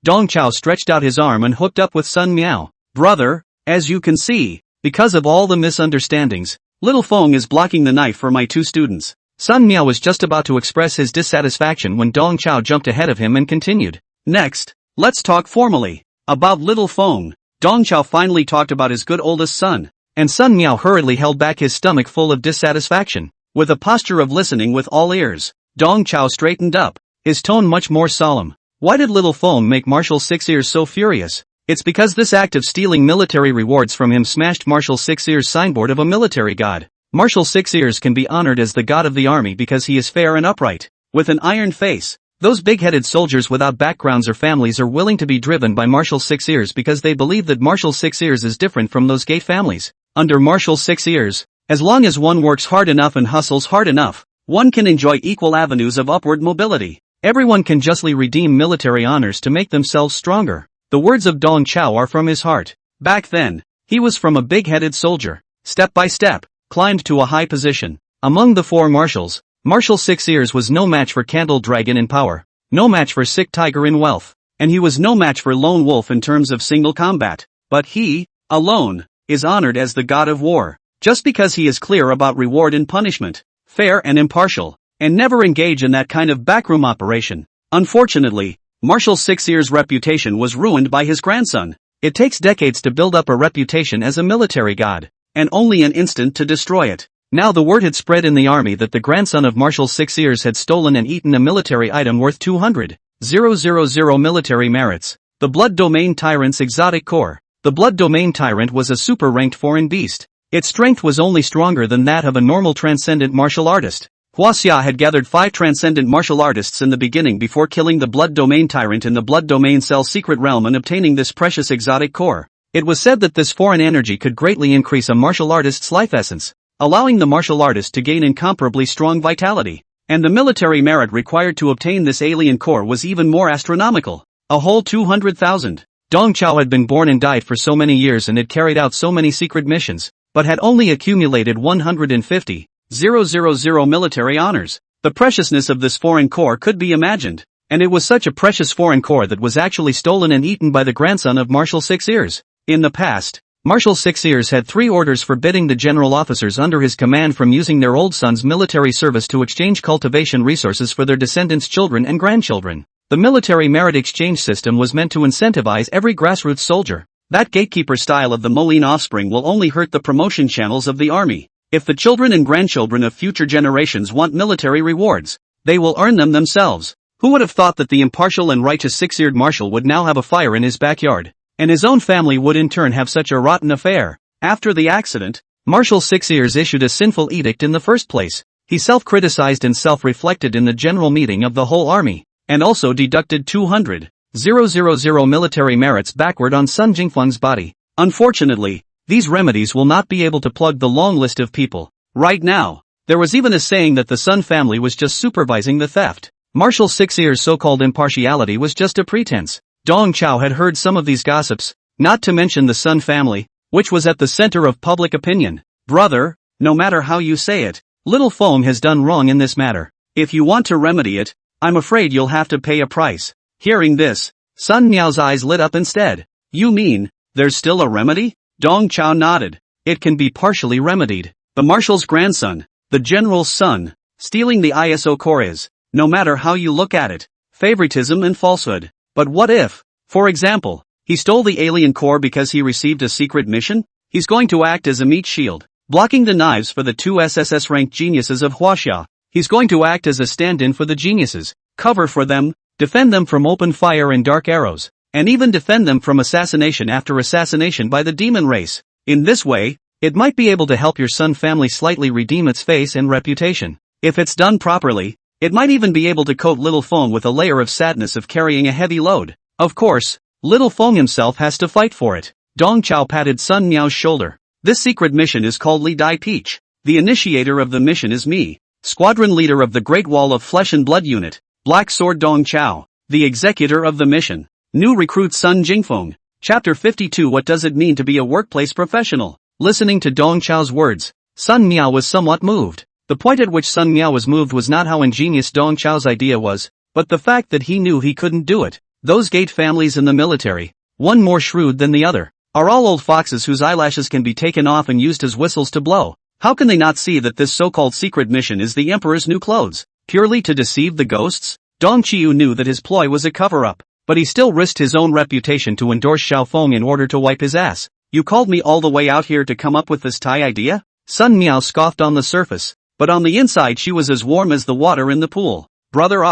Dong Chao stretched out his arm and hooked up with Sun Miao. Brother, as you can see, because of all the misunderstandings, Little Feng is blocking the knife for my 2 students. Sun Miao was just about to express his dissatisfaction when Dong Chao jumped ahead of him and continued. Next, let's talk formally about Little Feng. Dong Chao finally talked about his good oldest son, and Sun Miao hurriedly held back his stomach full of dissatisfaction. With a posture of listening with all ears, Dong Chao straightened up, his tone much more solemn. Why did Little Feng make Marshal Six Ears so furious? It's because this act of stealing military rewards from him smashed Marshal Six Ears' signboard of a military god. Marshal Six Ears can be honored as the god of the army because he is fair and upright, with an iron face. Those big-headed soldiers without backgrounds or families are willing to be driven by Marshal Six Ears because they believe that Marshal Six Ears is different from those gate families. Under Marshal Six Ears, as long as one works hard enough and hustles hard enough, one can enjoy equal avenues of upward mobility. Everyone can justly redeem military honors to make themselves stronger. The words of Dong Chao are from his heart. Back then, he was from a big-headed soldier. Step by step, climbed to a high position. Among the four marshals, Marshal Six Ears was no match for Candle Dragon in power, no match for Sick Tiger in wealth, and he was no match for Lone Wolf in terms of single combat. But he, alone, is honored as the god of war, just because he is clear about reward and punishment, fair and impartial, and never engage in that kind of backroom operation. Unfortunately, Marshal Six Ears' reputation was ruined by his grandson. It takes decades to build up a reputation as a military god, and only an instant to destroy it. Now the word had spread in the army that the grandson of Marshal Six Ears had stolen and eaten a military item worth 200,000 military merits. The Blood Domain Tyrant's exotic core. The Blood Domain Tyrant was a super-ranked foreign beast. Its strength was only stronger than that of a normal transcendent martial artist. Huaxia had gathered 5 transcendent martial artists in the beginning before killing the Blood Domain Tyrant in the Blood Domain Cell's secret realm and obtaining this precious exotic core. It was said that this foreign energy could greatly increase a martial artist's life essence, allowing the martial artist to gain incomparably strong vitality. And the military merit required to obtain this alien core was even more astronomical. A whole 200,000. Dong Chao had been born and died for so many years and had carried out so many secret missions, but had only accumulated 150,000 military honors. The preciousness of this foreign core could be imagined, and it was such a precious foreign core that was actually stolen and eaten by the grandson of Marshal Six Ears. In the past, Marshal Six Ears had 3 orders forbidding the general officers under his command from using their old son's military service to exchange cultivation resources for their descendants' children and grandchildren. The military merit exchange system was meant to incentivize every grassroots soldier. That gatekeeper style of the Moline offspring will only hurt the promotion channels of the army. If the children and grandchildren of future generations want military rewards, they will earn them themselves. Who would have thought that the impartial and righteous six-eared marshal would now have a fire in his backyard, and his own family would in turn have such a rotten affair? After the accident, Marshal Six Ears issued a sinful edict in the first place. He self-criticized and self-reflected in the general meeting of the whole army, and also deducted 200,000 military merits backward on Sun Jingfeng's body. Unfortunately, these remedies will not be able to plug the long list of people. Right now, there was even a saying that the Sun family was just supervising the theft. Marshal Six Ears' so-called impartiality was just a pretense. Dong Chao had heard some of these gossips, not to mention the Sun family, which was at the center of public opinion. Brother, no matter how you say it, Little Feng has done wrong in this matter. If you want to remedy it, I'm afraid you'll have to pay a price. Hearing this, Sun Miao's eyes lit up instead. You mean, there's still a remedy? Dong Chao nodded. It can be partially remedied. The marshal's grandson, the general's son, stealing the ISO core is, no matter how you look at it, favoritism and falsehood. But what if, for example, he stole the alien core because he received a secret mission? He's going to act as a meat shield, blocking the knives for the 2 SSS-ranked geniuses of Huaxia. He's going to act as a stand-in for the geniuses, cover for them, defend them from open fire and dark arrows, and even defend them from assassination after assassination by the demon race. In this way, it might be able to help your Sun family slightly redeem its face and reputation. If it's done properly, it might even be able to coat Little Feng with a layer of sadness of carrying a heavy load. Of course, Little Feng himself has to fight for it. Dong Chao patted Sun Miao's shoulder. This secret mission is called Li Dai Peach. The initiator of the mission is me, squadron leader of the Great Wall of Flesh and Blood Unit, Black Sword Dong Chao, the executor of the mission. New recruit Sun Jingfeng. Chapter 52. What does it mean to be a workplace professional? Listening to Dong Chao's words, Sun Miao was somewhat moved. The point at which Sun Miao was moved was not how ingenious Dong Chao's idea was, but the fact that he knew he couldn't do it. Those gate families in the military, one more shrewd than the other, are all old foxes whose eyelashes can be taken off and used as whistles to blow. How can they not see that this so-called secret mission is the Emperor's new clothes, purely to deceive the ghosts? Dong Qiu knew that his ploy was a cover-up. but he still risked his own reputation to endorse Xiaofeng in order to wipe his ass. You called me all the way out here to come up with this Thai idea? Sun Miao scoffed on the surface, but on the inside she was as warm as the water in the pool. Brother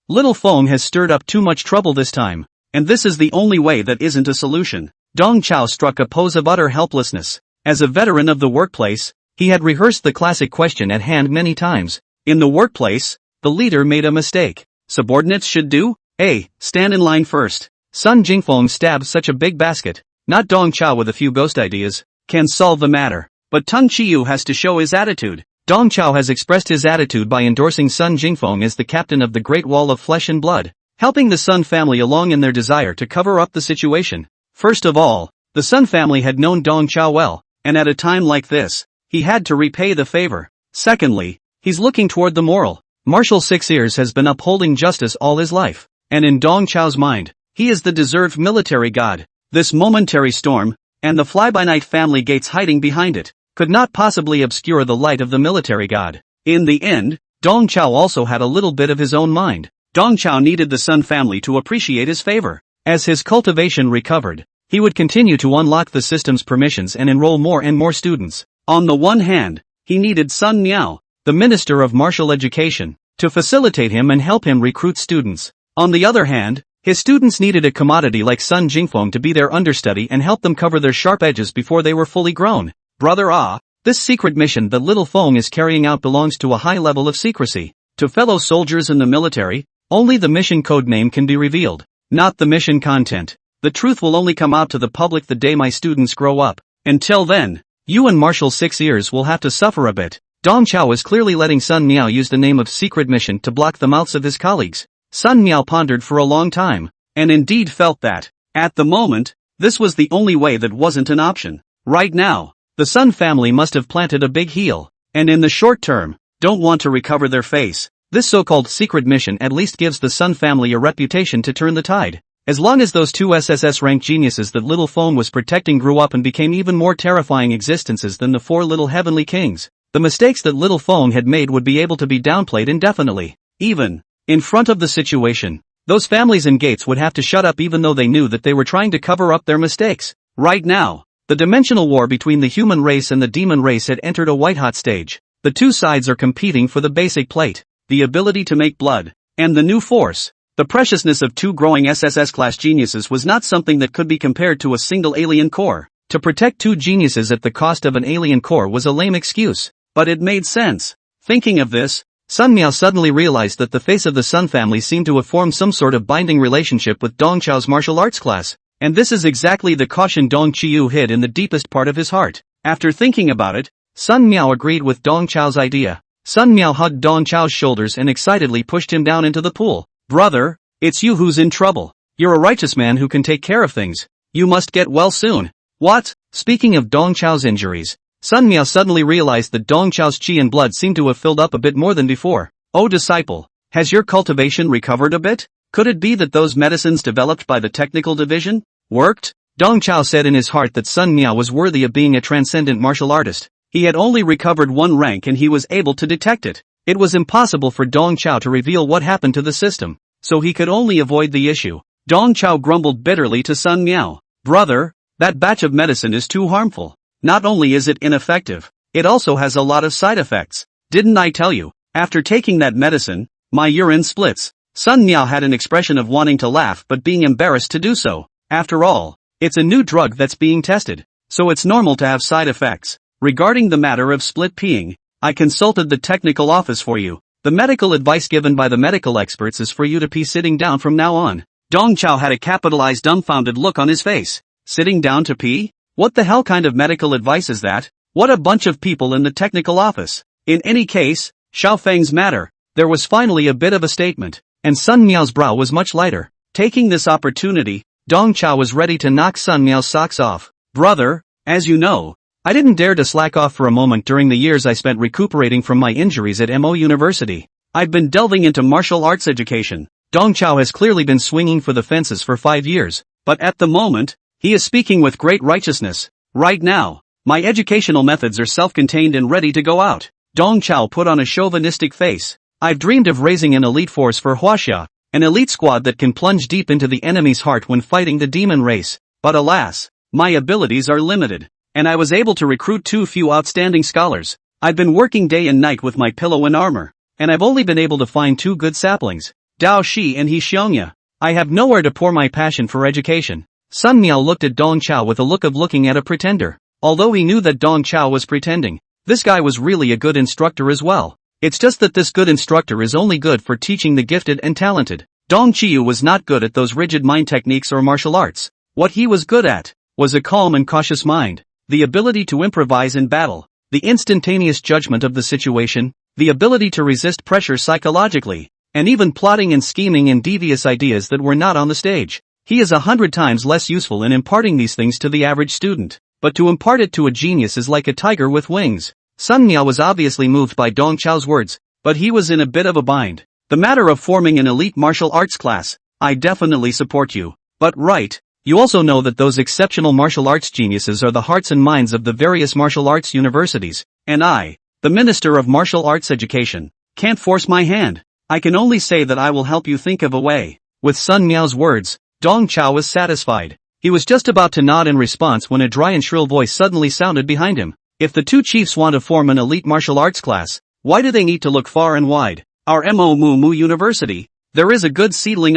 little Feng has stirred up too much trouble this time, and this is the only way that isn't a solution. Dong Chao struck a pose of utter helplessness. As a veteran of the workplace, he had rehearsed the classic question at hand many times. In the workplace, the leader made a mistake. Subordinates should do? A. Stand in line first. Sun Jingfeng stabbed such a big basket. Not Dong Chao with a few ghost ideas can solve the matter. But Tung Chiu has to show his attitude. Dong Chao has expressed his attitude by endorsing Sun Jingfeng as the captain of the Great Wall of Flesh and Blood, helping the Sun family along in their desire to cover up the situation. First of all, the Sun family had known Dong Chao well, and at a time like this, he had to repay the favor. Secondly, he's looking toward the moral. Marshal Six Ears has been upholding justice all his life, and in Dong Chao's mind, he is the deserved military god. This momentary storm, and the fly-by-night family gates hiding behind it, could not possibly obscure the light of the military god. In the end, Dong Chao also had a little bit of his own mind. Dong Chao needed the Sun family to appreciate his favor. As his cultivation recovered, he would continue to unlock the system's permissions and enroll more and more students. On the one hand, he needed Sun Miao, the Minister of Martial Education, to facilitate him and help him recruit students. On the other hand, his students needed a commodity like Sun Jingfeng to be their understudy and help them cover their sharp edges before they were fully grown. Brother this secret mission that little Feng is carrying out belongs to a high level of secrecy. To fellow soldiers in the military, only the mission code name can be revealed, not the mission content. The truth will only come out to the public the day my students grow up. Until then, you and Marshal Six Ears will have to suffer a bit. Dong Chao is clearly letting Sun Miao use the name of secret mission to block the mouths of his colleagues. Sun Miao pondered for a long time, and indeed felt that, at the moment, this was the only way that wasn't an option. Right now, the Sun family must have planted a big heel, and in the short term, don't want to recover their face. This so-called secret mission at least gives the Sun family a reputation to turn the tide. As long as those two SSS-ranked geniuses that little Feng was protecting grew up and became even more terrifying existences than the four little heavenly kings, the mistakes that little Feng had made would be able to be downplayed indefinitely. Even in front of the situation, those families and gates would have to shut up even though they knew that they were trying to cover up their mistakes. Right now, the dimensional war between the human race and the demon race had entered a white-hot stage. The two sides are competing for the basic plate, the ability to make blood, and the new force. The preciousness of two growing SSS-class geniuses was not something that could be compared to a single alien core. To protect two geniuses at the cost of an alien core was a lame excuse, but it made sense. Thinking of this, Sun Miao suddenly realized that the face of the Sun family seemed to have formed some sort of binding relationship with Dong Chao's martial arts class, and this is exactly the caution Dong Chiu hid in the deepest part of his heart. After thinking about it, Sun Miao agreed with Dong Chao's idea. Sun Miao hugged Dong Chao's shoulders and excitedly pushed him down into the pool. Brother, it's you who's in trouble. You're a righteous man who can take care of things. You must get well soon. What? Speaking of Dong Chao's injuries, Sun Miao suddenly realized that Dong Chao's chi and blood seemed to have filled up a bit more than before. Oh disciple, has your cultivation recovered a bit? Could it be that those medicines developed by the technical division worked? Dong Chao said in his heart that Sun Miao was worthy of being a transcendent martial artist. He had only recovered one rank and he was able to detect it. It was impossible for Dong Chao to reveal what happened to the system, so he could only avoid the issue. Dong Chao grumbled bitterly to Sun Miao. Brother, that batch of medicine is too harmful. Not only is it ineffective, it also has a lot of side effects. Didn't I tell you? After taking that medicine, my urine splits. Sun Miao had an expression of wanting to laugh but being embarrassed to do so. After all, it's a new drug that's being tested, so it's normal to have side effects. Regarding the matter of split peeing, I consulted the technical office for you. The medical advice given by the medical experts is for you to pee sitting down from now on. Dong Chao had a capitalized dumbfounded look on his face. Sitting down to pee? What the hell kind of medical advice is that? What a bunch of people in the technical office. In any case, Xiaofeng's matter. There was finally a bit of a statement, and Sun Miao's brow was much lighter. Taking this opportunity, Dong Chao was ready to knock Sun Miao's socks off. Brother, as you know, I didn't dare to slack off for a moment during the years I spent recuperating from my injuries at Mo University. I've been delving into martial arts education. Dong Chao has clearly been swinging for the fences for 5 years, but at the moment, he is speaking with great righteousness. Right now, my educational methods are self-contained and ready to go out. Dong Chao put on a chauvinistic face. I've dreamed of raising an elite force for Huaxia, An elite squad that can plunge deep into the enemy's heart when fighting the demon race. But alas, my abilities are limited. And I was able to recruit too few outstanding scholars. I've been working day and night with my pillow and armor. And I've only been able to find 2 good saplings. Dao Shi and He Xiongya. I have nowhere to pour my passion for education. Sun Miao looked at Dong Chao with a look of looking at a pretender. Although he knew that Dong Chao was pretending, this guy was really a good instructor as well. It's just that this good instructor is only good for teaching the gifted and talented. Dong Qiu was not good at those rigid mind techniques or martial arts. What he was good at was a calm and cautious mind, the ability to improvise in battle, the instantaneous judgment of the situation, the ability to resist pressure psychologically, and even plotting and scheming and devious ideas that were not on the stage. He is 100 times less useful in imparting these things to the average student. But to impart it to a genius is like a tiger with wings. Sun Miao was obviously moved by Dong Chao's words, but he was in a bit of a bind. The matter of forming an elite martial arts class, I definitely support you. But right, you also know that those exceptional martial arts geniuses are the hearts and minds of the various martial arts universities, and I, the Minister of Martial Arts Education, can't force my hand. I can only say that I will help you think of a way. With Sun Miao's words, Dong Chao was satisfied. He was just about to nod in response when a dry and shrill voice suddenly sounded behind him. If the 2 chiefs want to form an elite martial arts class, why do they need to look far and wide? Our Mu University, there is a good seedling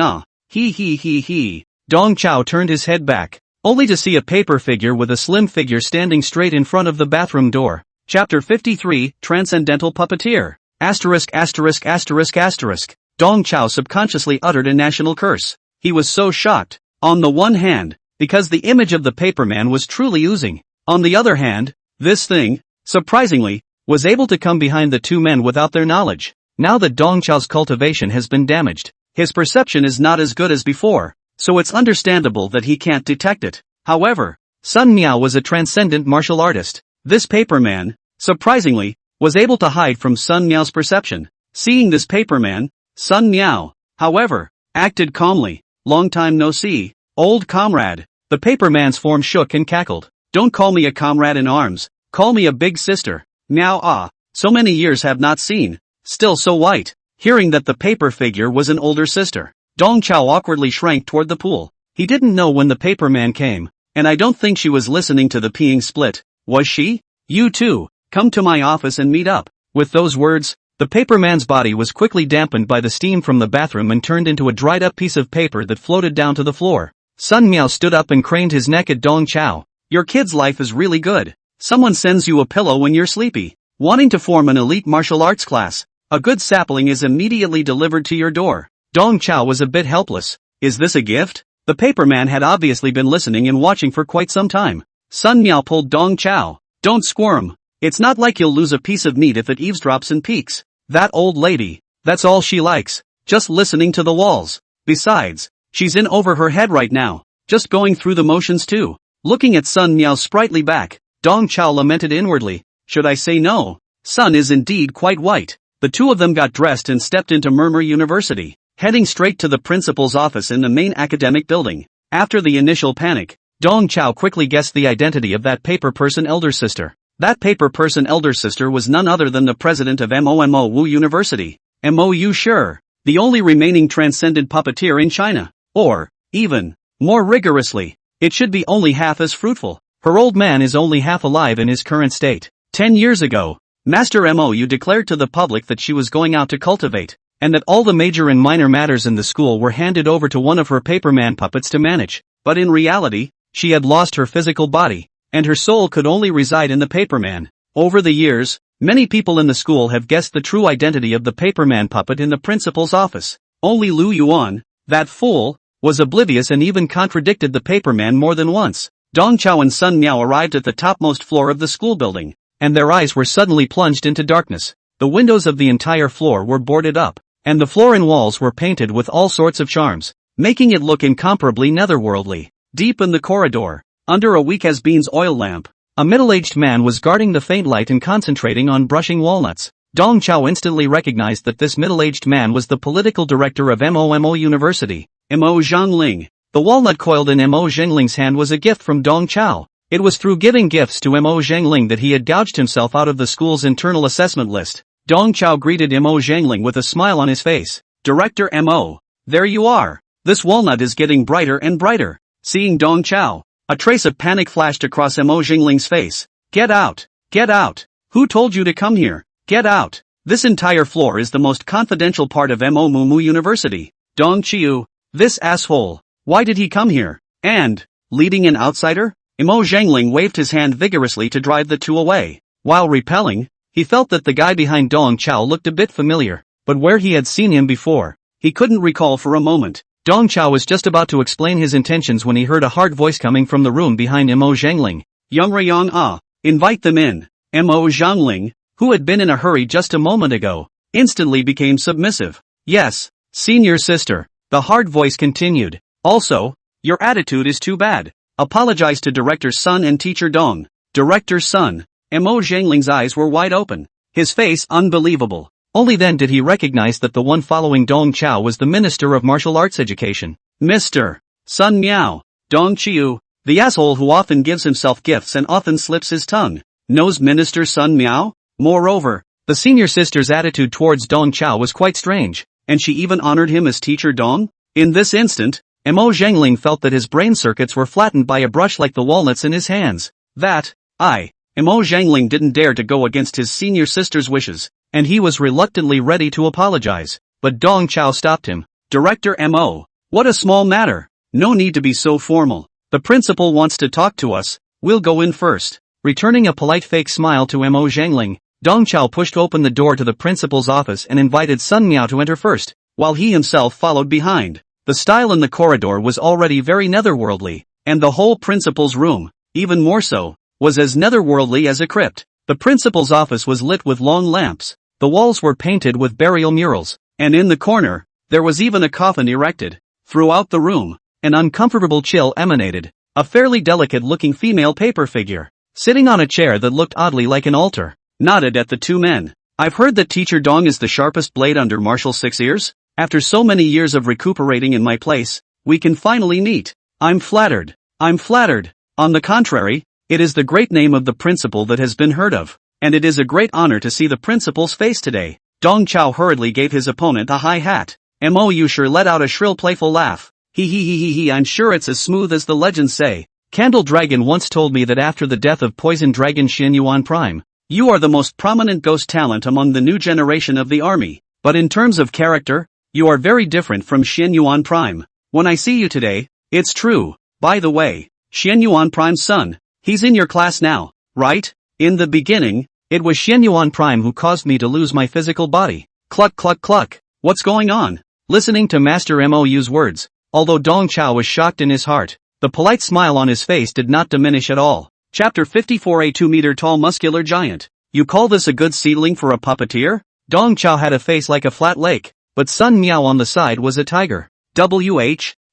He. Dong Chao turned his head back, only to see a paper figure with a slim figure standing straight in front of the bathroom door. Chapter 53, Transcendental Puppeteer. ********. Dong Chao subconsciously uttered a national curse. He was so shocked. On the one hand, because the image of the paperman was truly oozing. On the other hand, this thing, surprisingly, was able to come behind the 2 men without their knowledge. Now that Dong Chao's cultivation has been damaged, his perception is not as good as before, so it's understandable that he can't detect it. However, Sun Miao was a transcendent martial artist. This paperman, surprisingly, was able to hide from Sun Miao's perception. Seeing this paperman, Sun Miao, however, acted calmly. Long time no see, old comrade. The paperman's form shook and cackled. Don't call me a comrade in arms, call me a big sister. Meow so many years have not seen, still so white. Hearing that the paper figure was an older sister, Dong Chao awkwardly shrank toward the pool. He didn't know when the paperman came, and I don't think she was listening to the peeing split, was she? You too, come to my office and meet up. With those words, the paperman's body was quickly dampened by the steam from the bathroom and turned into a dried-up piece of paper that floated down to the floor. Sun Miao stood up and craned his neck at Dong Chao. Your kid's life is really good. Someone sends you a pillow when you're sleepy. Wanting to form an elite martial arts class, a good sapling is immediately delivered to your door. Dong Chao was a bit helpless. Is this a gift? The paperman had obviously been listening and watching for quite some time. Sun Miao pulled Dong Chao. Don't squirm. It's not like you'll lose a piece of meat if it eavesdrops and peeks. That old lady, that's all she likes, just listening to the walls. Besides, she's in over her head right now, just going through the motions too. Looking at Sun Miao's sprightly back, Dong Chao lamented inwardly. Should I say no? Sun is indeed quite white. The 2 of them got dressed and stepped into Murmur University, heading straight to the principal's office in the main academic building. After the initial panic, Dong Chao quickly guessed the identity of that paper person elder sister. That paper person elder sister was none other than the president of Mu University, Mo Yu Shi, the only remaining transcendent puppeteer in China. Or, even more rigorously, it should be only half as fruitful. Her old man is only half alive in his current state. 10 years ago, Master Mo declared to the public that she was going out to cultivate, and that all the major and minor matters in the school were handed over to one of her paperman puppets to manage. But in reality, she had lost her physical body, and her soul could only reside in the paperman. Over the years, many people in the school have guessed the true identity of the paperman puppet in the principal's office. Only Lu Yuan, that fool, was oblivious and even contradicted the paperman more than once. Dong Chao and Sun Miao arrived at the topmost floor of the school building, and their eyes were suddenly plunged into darkness. The windows of the entire floor were boarded up, and the floor and walls were painted with all sorts of charms, making it look incomparably netherworldly. Deep in the corridor, under a weak-as-beans oil lamp, a middle-aged man was guarding the faint light and concentrating on brushing walnuts. Dong Chao instantly recognized that this middle-aged man was the political director of Mu University, Mo Zhongling. The walnut coiled in Mo Zhengling's hand was a gift from Dong Chao. It was through giving gifts to Mo Zhengling that he had gouged himself out of the school's internal assessment list. Dong Chao greeted Mo Zhengling with a smile on his face. Director Mo, there you are. This walnut is getting brighter and brighter. Seeing Dong Chao, a trace of panic flashed across Mo Jingling's face. Get out! Get out! Who told you to come here? Get out! This entire floor is the most confidential part of Mo Mumu University. Dong Chiu, this asshole. Why did he come here? And, leading an outsider? Mo Zhangling waved his hand vigorously to drive the two away. While repelling, he felt that the guy behind Dong Chao looked a bit familiar, but where he had seen him before, he couldn't recall for a moment. Dong Chao was just about to explain his intentions when he heard a hard voice coming from the room behind Mo Zhangling. Young Rayong invite them in. Mo Zhangling, who had been in a hurry just a moment ago, instantly became submissive. Yes, senior sister, the hard voice continued. Also, your attitude is too bad. Apologize to Director Sun and Teacher Dong. Director Sun. Mo Zhangling's eyes were wide open. His face unbelievable. Only then did he recognize that the one following Dong Chao was the Minister of Martial Arts Education. Mr. Sun Miao. Dong Chiu, the asshole who often gives himself gifts and often slips his tongue, knows Minister Sun Miao? Moreover, the senior sister's attitude towards Dong Chao was quite strange, and she even honored him as Teacher Dong? In this instant, Mo Zhangling felt that his brain circuits were flattened by a brush like the walnuts in his hands. Mo Zhangling didn't dare to go against his senior sister's wishes, and he was reluctantly ready to apologize. But Dong Chao stopped him. Director Mo, what a small matter. No need to be so formal. The principal wants to talk to us. We'll go in first. Returning a polite fake smile to Mo Zhangling, Dong Chao pushed open the door to the principal's office and invited Sun Miao to enter first, while he himself followed behind. The style in the corridor was already very netherworldly, and the whole principal's room, even more so, was as netherworldly as a crypt. The principal's office was lit with long lamps, the walls were painted with burial murals, and in the corner, there was even a coffin erected. Throughout the room, an uncomfortable chill emanated. A fairly delicate-looking female paper figure, sitting on a chair that looked oddly like an altar, nodded at the two men. I've heard that Teacher Dong is the sharpest blade under Martial Six Ears. After so many years of recuperating in my place, we can finally meet. I'm flattered. I'm flattered. On the contrary, it is the great name of the principal that has been heard of, and it is a great honor to see the principal's face today. Dong Chao hurriedly gave his opponent a high hat. Mo Yusher let out a shrill playful laugh. He, I'm sure it's as smooth as the legends say. Candle Dragon once told me that after the death of Poison Dragon Xian Yuan Prime, you are the most prominent ghost talent among the new generation of the army. But in terms of character, you are very different from Xian Yuan Prime. When I see you today, it's true. By the way, Xian Yuan Prime's son, he's in your class now, right? In the beginning, it was Xian Yuan Prime who caused me to lose my physical body. Cluck cluck cluck. What's going on? Listening to Master Mou's words, although Dong Chao was shocked in his heart, the polite smile on his face did not diminish at all. Chapter 54. A 2-meter-tall muscular giant. You call this a good seedling for a puppeteer? Dong Chao had a face like a flat lake, but Sun Miao on the side was a tiger.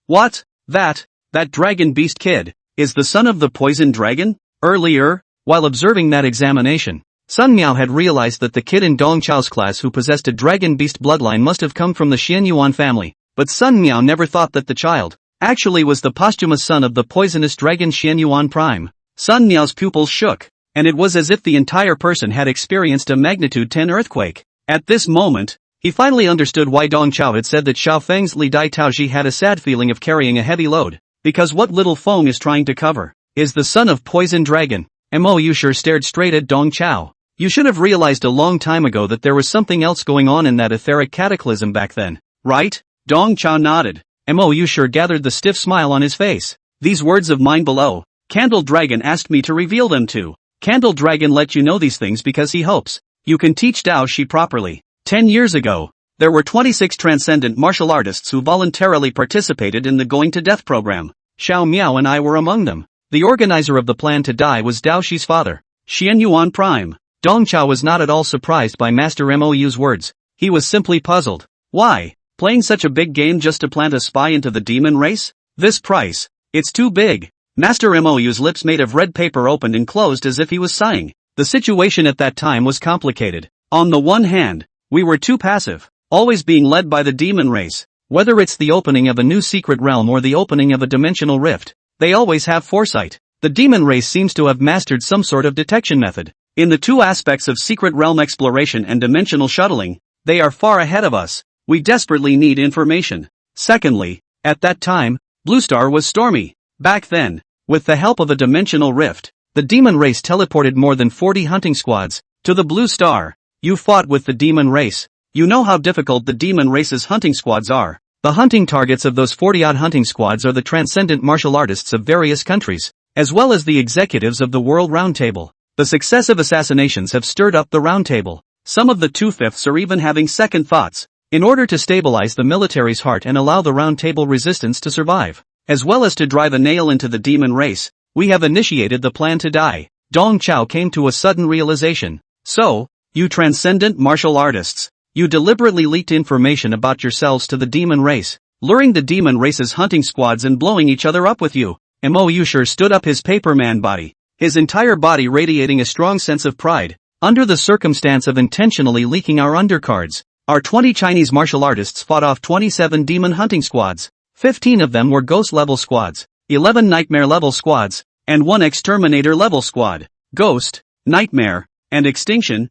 What? That dragon beast kid, is the son of the poison dragon? Earlier, while observing that examination, Sun Miao had realized that the kid in Dong Chao's class who possessed a dragon beast bloodline must have come from the Xian Yuan family, but Sun Miao never thought that the child actually was the posthumous son of the poisonous dragon Xian Yuan Prime. Sun Miao's pupils shook, and it was as if the entire person had experienced a magnitude 10 earthquake. At this moment, he finally understood why Dong Chao had said that Xiao Feng's Li Dai Taoji had a sad feeling of carrying a heavy load, because what little Feng is trying to cover is the son of Poison Dragon. Mo Yusher stared straight at Dong Chao. You should have realized a long time ago that there was something else going on in that etheric cataclysm back then, right? Dong Chao nodded. Mo Yusher gathered the stiff smile on his face. These words of mine below, Candle Dragon asked me to reveal them to. Candle Dragon let you know these things because he hopes you can teach Dao Shi properly. 10 years ago, there were 26 transcendent martial artists who voluntarily participated in the Going to Death program. Xiao Miao and I were among them. The organizer of the plan to die was Dao Shi's father, Xian Yuan Prime. Dong Chao was not at all surprised by Master Mou's words. He was simply puzzled. Why? Playing such a big game just to plant a spy into the demon race? This price, it's too big. Master Mou's lips made of red paper opened and closed as if he was sighing. The situation at that time was complicated. On the one hand, we were too passive, always being led by the demon race. Whether it's the opening of a new secret realm or the opening of a dimensional rift, they always have foresight. The demon race seems to have mastered some sort of detection method. In the two aspects of secret realm exploration and dimensional shuttling, they are far ahead of us. We desperately need information. Secondly, at that time, Blue Star was stormy. Back then, with the help of a dimensional rift, the demon race teleported more than 40 hunting squads to the Blue Star. You fought with the demon race. You know how difficult the demon race's hunting squads are. The hunting targets of those 40-odd hunting squads are the transcendent martial artists of various countries, as well as the executives of the World Round Table. The successive assassinations have stirred up the Round Table. Some of the 2/5 are even having second thoughts. In order to stabilize the military's heart and allow the Round Table resistance to survive, as well as to drive a nail into the demon race, we have initiated the plan to die. Dong Chao came to a sudden realization. So, you transcendent martial artists, you deliberately leaked information about yourselves to the demon race, luring the demon race's hunting squads and blowing each other up with you. Mo Yushir stood up, his paperman body, his entire body radiating a strong sense of pride. Under the circumstance of intentionally leaking our undercards, our 20 Chinese martial artists fought off 27 demon hunting squads. 15 of them were ghost-level squads, 11 nightmare-level squads, and 1 exterminator-level squad. Ghost, Nightmare, and Extinction,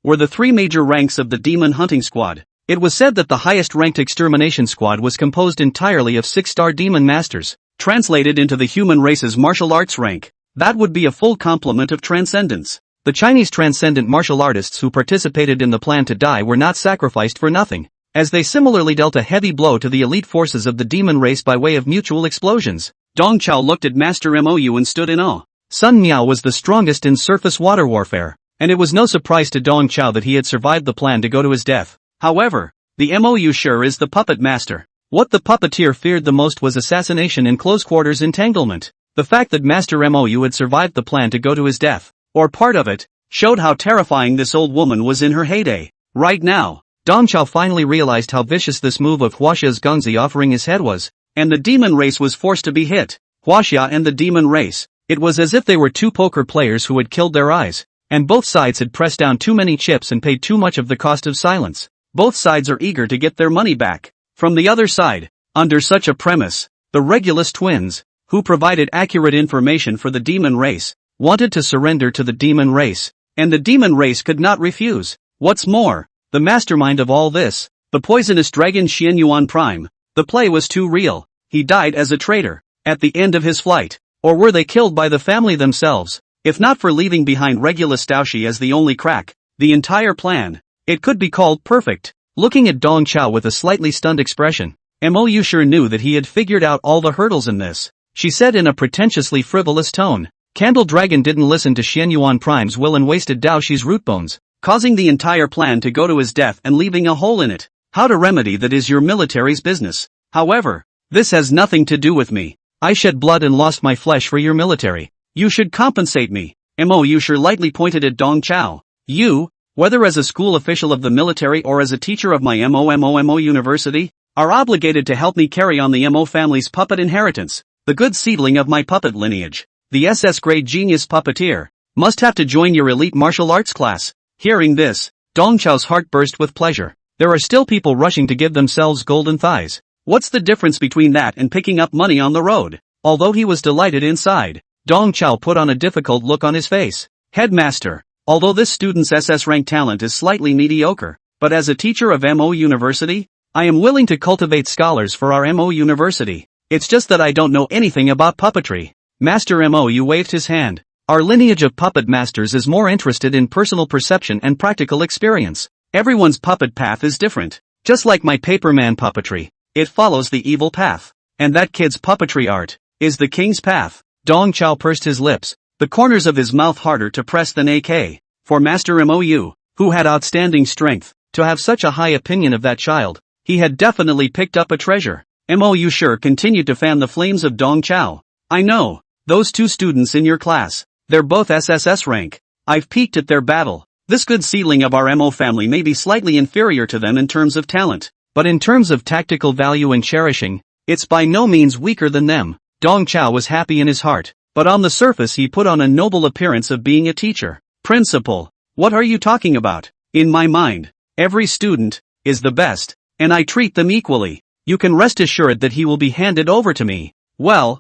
were the 3 major ranks of the demon hunting squad. It was said that the highest-ranked extermination squad was composed entirely of 6-star demon masters. Translated into the human race's martial arts rank, that would be a full complement of transcendence. The Chinese transcendent martial artists who participated in the plan to die were not sacrificed for nothing, as they similarly dealt a heavy blow to the elite forces of the demon race by way of mutual explosions. Dong Chao looked at Master Mou and stood in awe. Sun Miao was the strongest in surface water warfare, and it was no surprise to Dong Chao that he had survived the plan to go to his death. However, the Mou sure is the puppet master. What the puppeteer feared the most was assassination in close quarters entanglement. The fact that Master Mou had survived the plan to go to his death, or part of it, showed how terrifying this old woman was in her heyday. Right now, Dong Chao finally realized how vicious this move of Huaxia's Gengzi offering his head was, and the demon race was forced to be hit. Huaxia and the demon race, it was as if they were 2 poker players who had killed their eyes, and both sides had pressed down too many chips and paid too much of the cost of silence. Both sides are eager to get their money back. From the other side, under such a premise, the Regulus twins, who provided accurate information for the demon race, wanted to surrender to the demon race, and the demon race could not refuse. What's more, the mastermind of all this, the poisonous dragon Xian Yuan Prime, the play was too real. He died as a traitor, at the end of his flight, or were they killed by the family themselves? If not for leaving behind Regulus Daoshi as the only crack, the entire plan, it could be called perfect. Looking at Dong Chao with a slightly stunned expression, Mou Yushir knew that he had figured out all the hurdles in this. She said in a pretentiously frivolous tone, Candle Dragon didn't listen to Xian Yuan Prime's will and wasted Daoshi's root bones, causing the entire plan to go to his death and leaving a hole in it. How to remedy that is your military's business. However, this has nothing to do with me. I shed blood and lost my flesh for your military. You should compensate me. Mou Yushir lightly pointed at Dong Chao. You, whether as a school official of the military or as a teacher of my MO University, are obligated to help me carry on the Mo family's puppet inheritance. The good seedling of my puppet lineage, the SS-grade genius puppeteer, must have to join your elite martial arts class. Hearing this, Dong Chao's heart burst with pleasure. There are still people rushing to give themselves golden thighs. What's the difference between that and picking up money on the road? Although he was delighted inside, Dong Chao put on a difficult look on his face. Headmaster, although this student's SS rank talent is slightly mediocre, but as a teacher of Mo University, I am willing to cultivate scholars for our Mo University. It's just that I don't know anything about puppetry. Master Mo waved his hand. Our lineage of puppet masters is more interested in personal perception and practical experience. Everyone's puppet path is different. Just like my paperman puppetry, it follows the evil path. And that kid's puppetry art is the king's path. Dong Chao pursed his lips, the corners of his mouth harder to press than AK. For Master Mou, who had outstanding strength, to have such a high opinion of that child, he had definitely picked up a treasure. Mou sure continued to fan the flames of Dong Chao. I know, those 2 students in your class, they're both SSS rank. I've peeked at their battle. This good seedling of our Mo family may be slightly inferior to them in terms of talent, but in terms of tactical value and cherishing, it's by no means weaker than them. Dong Chao was happy in his heart, but on the surface he put on a noble appearance of being a teacher. Principal, what are you talking about? In my mind, every student is the best, and I treat them equally. You can rest assured that he will be handed over to me. Well,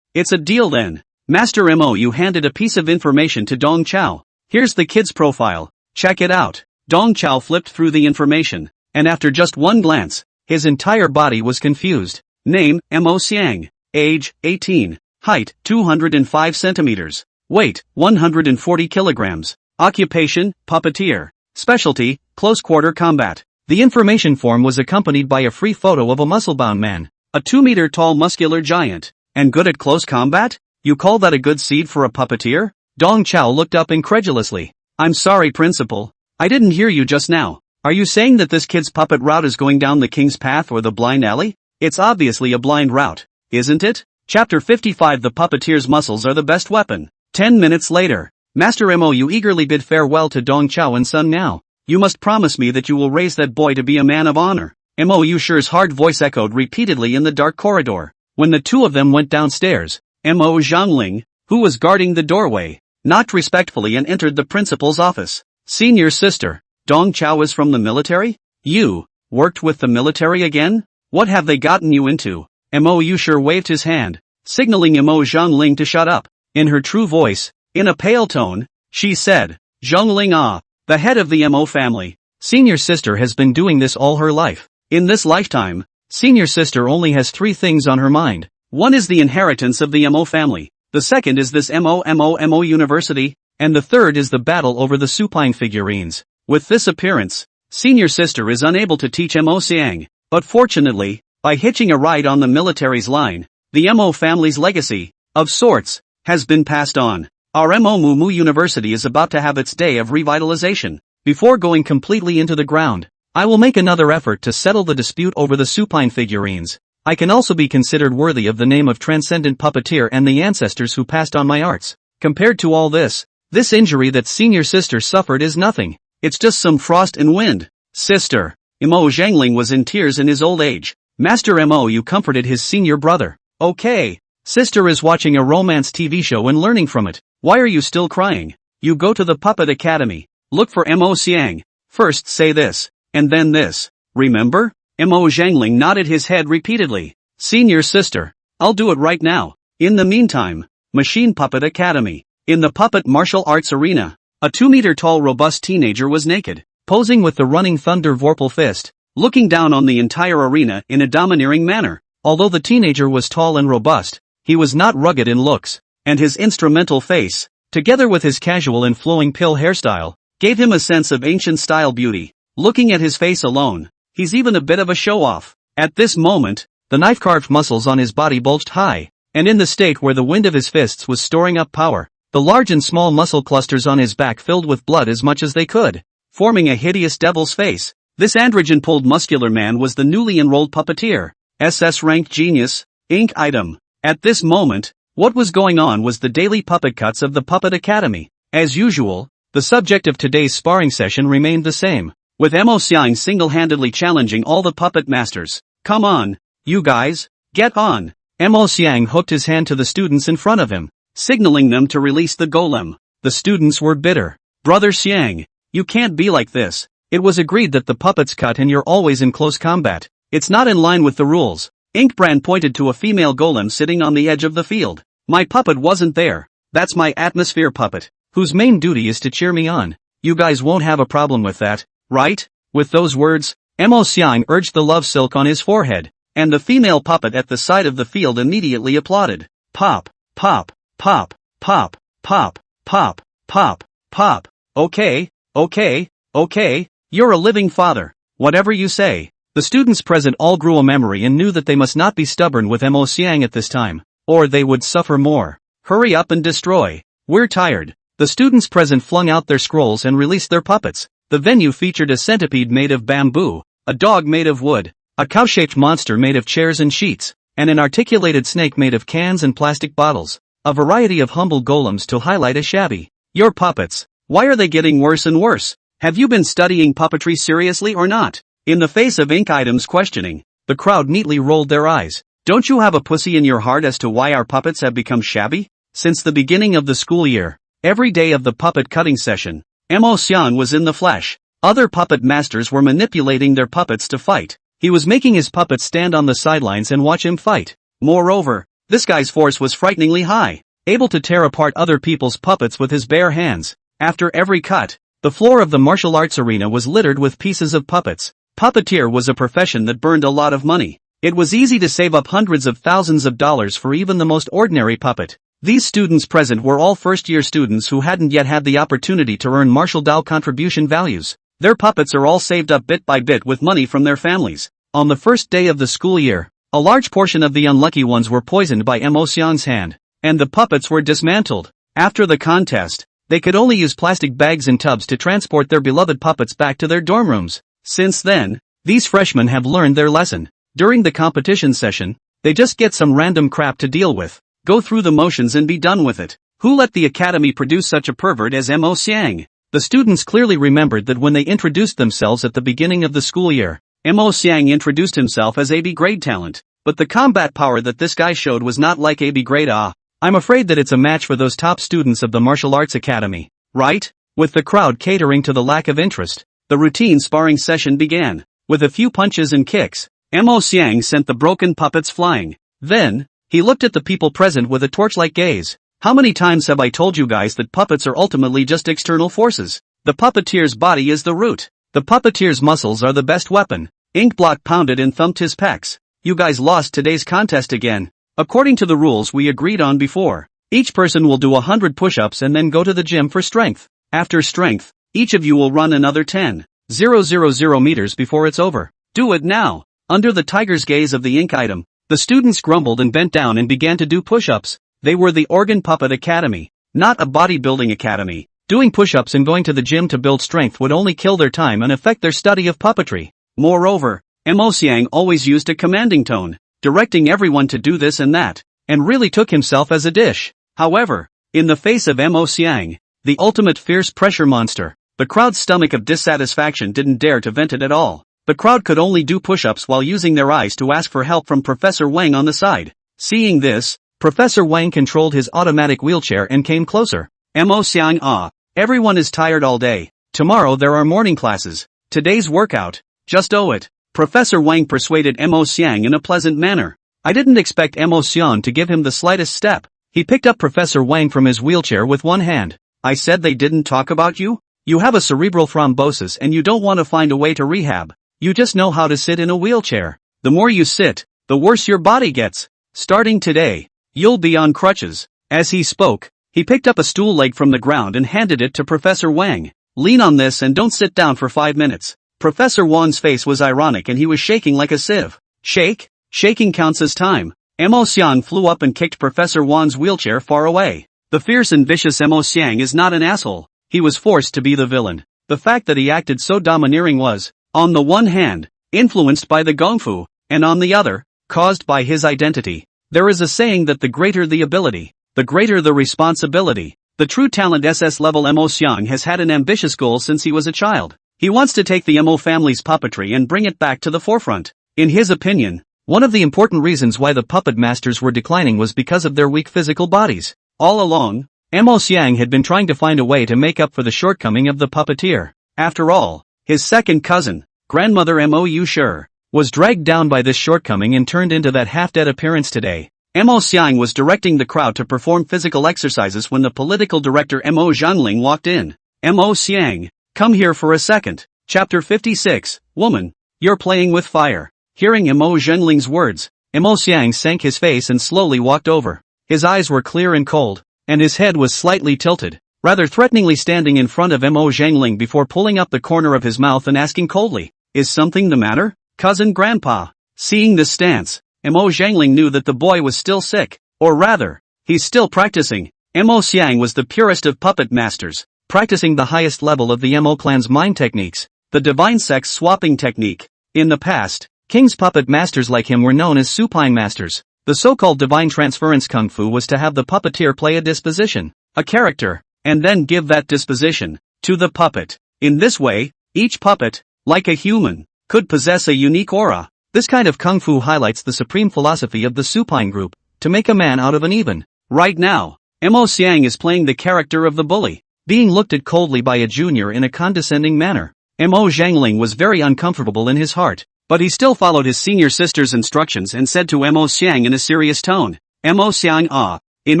it's a deal then. Master Mou handed a piece of information to Dong Chao. Here's the kid's profile, check it out. Dong Chao flipped through the information, and after just one glance, His entire body was confused. Name, Mo Xiang. Age, 18. Height, 205 centimeters. Weight, 140 kilograms. Occupation, puppeteer. Specialty, close-quarter combat. The information form was accompanied by a free photo of a muscle-bound man. A 2-meter-tall muscular giant. And good at close combat? You call that a good seed for a puppeteer? Dong Chao looked up incredulously. I'm sorry, principal. I didn't hear you just now. Are you saying that this kid's puppet route is going down the king's path or the blind alley? It's obviously a blind route, isn't it? Chapter 55. The puppeteer's muscles are the best weapon. 10 minutes later. Master Mo, you eagerly bid farewell to Dong Chao and son now. You must promise me that you will raise that boy to be a man of honor. Mo Yusher's hard voice echoed repeatedly in the dark corridor. When the two of them went downstairs, Mo Zhangling, who was guarding the doorway, knocked respectfully and entered the principal's office. Senior sister, Dong Chao is from the military? You worked with the military again? What have they gotten you into? Mo Yusher waved his hand, signaling Mo Zhangling to shut up. In her true voice, in a pale tone, she said, Zhangling the head of the Mo family. Senior sister has been doing this all her life. In this lifetime, senior sister only has 3 things on her mind. One is the inheritance of the Mo family. The second is this Mo University. And the third is the battle over the supine figurines. With this appearance, senior sister is unable to teach Mo Xiang. But fortunately, by hitching a ride on the military's line, the Mo family's legacy, of sorts, has been passed on. Our Mo Mumu University is about to have its day of revitalization. Before going completely into the ground, I will make another effort to settle the dispute over the supine figurines. I can also be considered worthy of the name of transcendent puppeteer and the ancestors who passed on my arts. Compared to all this injury that senior sister suffered is nothing. It's just some frost and wind. Sister. Mo Zhangling was in tears in his old age. Master Mo, you comforted his senior brother. Okay. Sister is watching a romance TV show and learning from it. Why are you still crying? You go to the Puppet Academy. Look for Mo Xiang. First say this, and then this. Remember? Mo Zhangling nodded his head repeatedly. Senior sister. I'll do it right now. In the meantime, Machine Puppet Academy. In the puppet martial arts arena, a 2-meter-tall robust teenager was naked, posing with the running thunder vorpal fist, looking down on the entire arena in a domineering manner. Although the teenager was tall and robust, he was not rugged in looks, and his instrumental face, together with his casual and flowing pill hairstyle, gave him a sense of ancient-style beauty. Looking at his face alone, he's even a bit of a show-off. At this moment, the knife-carved muscles on his body bulged high, and in the state where the wind of his fists was storing up power, the large and small muscle clusters on his back filled with blood as much as they could, forming a hideous devil's face. This androgen-pulled muscular man was the newly enrolled puppeteer, SS-ranked genius, Inc. Item. At this moment, what was going on was the daily puppet cuts of the Puppet Academy. As usual, the subject of today's sparring session remained the same, with Mo Xiang single-handedly challenging all the puppet masters. Come on, you guys, get on. Mo Xiang hooked his hand to the students in front of him, signaling them to release the golem. The students were bitter. Brother Xiang, you can't be like this. It was agreed that the puppets cut and you're always in close combat. It's not in line with the rules. Inkbrand pointed to a female golem sitting on the edge of the field. My puppet wasn't there. That's my atmosphere puppet, whose main duty is to cheer me on. You guys won't have a problem with that, right? With those words, Mo Xiang urged the love silk on his forehead, and the female puppet at the side of the field immediately applauded. Pop, pop, pop, pop, pop, pop, pop, pop. Okay, okay, okay, you're a living father. Whatever you say. The students present all grew a memory and knew that they must not be stubborn with Mo Xiang at this time, or they would suffer more. Hurry up and destroy. We're tired. The students present flung out their scrolls and released their puppets. The venue featured a centipede made of bamboo, a dog made of wood, a cow-shaped monster made of chairs and sheets, and an articulated snake made of cans and plastic bottles. A variety of humble golems to highlight a shabby. Your puppets. Why are they getting worse and worse? Have you been studying puppetry seriously or not? In the face of Ink Item's questioning, the crowd neatly rolled their eyes. Don't you have a pussy in your heart as to why our puppets have become shabby? Since the beginning of the school year, every day of the puppet cutting session, Mo Xiang was in the flesh. Other puppet masters were manipulating their puppets to fight. He was making his puppets stand on the sidelines and watch him fight. Moreover, this guy's force was frighteningly high, able to tear apart other people's puppets with his bare hands. After every cut, the floor of the martial arts arena was littered with pieces of puppets. Puppeteer was a profession that burned a lot of money. It was easy to save up hundreds of thousands of dollars for even the most ordinary puppet. These students present were all first-year students who hadn't yet had the opportunity to earn Marshall Dow contribution values. Their puppets are all saved up bit by bit with money from their families. On the first day of the school year, a large portion of the unlucky ones were poisoned by Mo Xiang's hand, and the puppets were dismantled. After the contest, they could only use plastic bags and tubs to transport their beloved puppets back to their dorm rooms. Since then, these freshmen have learned their lesson. During the competition session, they just get some random crap to deal with, go through the motions and be done with it. Who let the academy produce such a pervert as Mo Xiang? The students clearly remembered that when they introduced themselves at the beginning of the school year, Mo Xiang introduced himself as AB grade talent, but the combat power that this guy showed was not like AB grade. I'm afraid that it's a match for those top students of the martial arts academy, right? With the crowd catering to the lack of interest, the routine sparring session began. With a few punches and kicks, Mo Xiang sent the broken puppets flying. Then, he looked at the people present with a torch-like gaze. How many times have I told you guys that puppets are ultimately just external forces? The puppeteer's body is the root. The puppeteer's muscles are the best weapon. Inkblock pounded and thumped his pecs. You guys lost today's contest again. According to the rules we agreed on before, each person will do 100 push-ups and then go to the gym for strength. After strength, each of you will run another 10,000 meters before it's over. Do it now. Under the tiger's gaze of the ink item, the students grumbled and bent down and began to do push-ups. They were the Organ Puppet Academy, not a bodybuilding academy. Doing push-ups and going to the gym to build strength would only kill their time and affect their study of puppetry. Moreover, Mo Xiang always used a commanding tone, directing everyone to do this and that, and really took himself as a dish. However, in the face of Mo Xiang, the ultimate fierce pressure monster, the crowd's stomach of dissatisfaction didn't dare to vent it at all. The crowd could only do push-ups while using their eyes to ask for help from Professor Wang on the side. Seeing this, Professor Wang controlled his automatic wheelchair and came closer. Mo Xiang, everyone is tired all day. Tomorrow there are morning classes. Today's workout, just owe it. Professor Wang persuaded Mo Xiang in a pleasant manner. I didn't expect Mo Xiang to give him the slightest step. He picked up Professor Wang from his wheelchair with one hand. I said they didn't talk about you? You have a cerebral thrombosis and you don't want to find a way to rehab. You just know how to sit in a wheelchair. The more you sit, the worse your body gets. Starting today, you'll be on crutches. As he spoke, he picked up a stool leg from the ground and handed it to Professor Wang. Lean on this and don't sit down for 5 minutes. Professor Wang's face was ironic and he was shaking like a sieve. Shake? Shaking counts as time. Mo Xiang flew up and kicked Professor Wang's wheelchair far away. The fierce and vicious Mo Xiang is not an asshole. He was forced to be the villain. The fact that he acted so domineering was, on the one hand, influenced by the gongfu, and on the other, caused by his identity. There is a saying that the greater the ability, the greater the responsibility. The true talent SS level Mo Xiang has had an ambitious goal since he was a child. He wants to take the Mo family's puppetry and bring it back to the forefront. In his opinion, one of the important reasons why the puppet masters were declining was because of their weak physical bodies. All along, Mo Xiang had been trying to find a way to make up for the shortcoming of the puppeteer. After all, his second cousin, grandmother Mo Yushir, was dragged down by this shortcoming and turned into that half-dead appearance today. Mo Xiang was directing the crowd to perform physical exercises when the political director Mo Zhangling walked in. Mo Xiang, come here for a second. Chapter 56, Woman, you're playing with fire. Hearing Mo Zhengling's words, Mo Xiang sank his face and slowly walked over. His eyes were clear and cold, and his head was slightly tilted, rather threateningly standing in front of Mo Zhangling before pulling up the corner of his mouth and asking coldly, "Is something the matter, cousin grandpa?" Seeing this stance, Mo Zhangling knew that the boy was still sick, or rather, he's still practicing. Mo Xiang was the purest of puppet masters, practicing the highest level of the Mo clan's mind techniques, the divine sex swapping technique. In the past, King's puppet masters like him were known as supine masters. The so-called divine transference kung fu was to have the puppeteer play a disposition, a character, and then give that disposition to the puppet. In this way, each puppet, like a human, could possess a unique aura. This kind of kung fu highlights the supreme philosophy of the supine group, to make a man out of an even. Right now, Mo Xiang is playing the character of the bully, being looked at coldly by a junior in a condescending manner. Mo Zhangling was very uncomfortable in his heart, but he still followed his senior sister's instructions and said to Mo Xiang in a serious tone, "Mo Xiang, in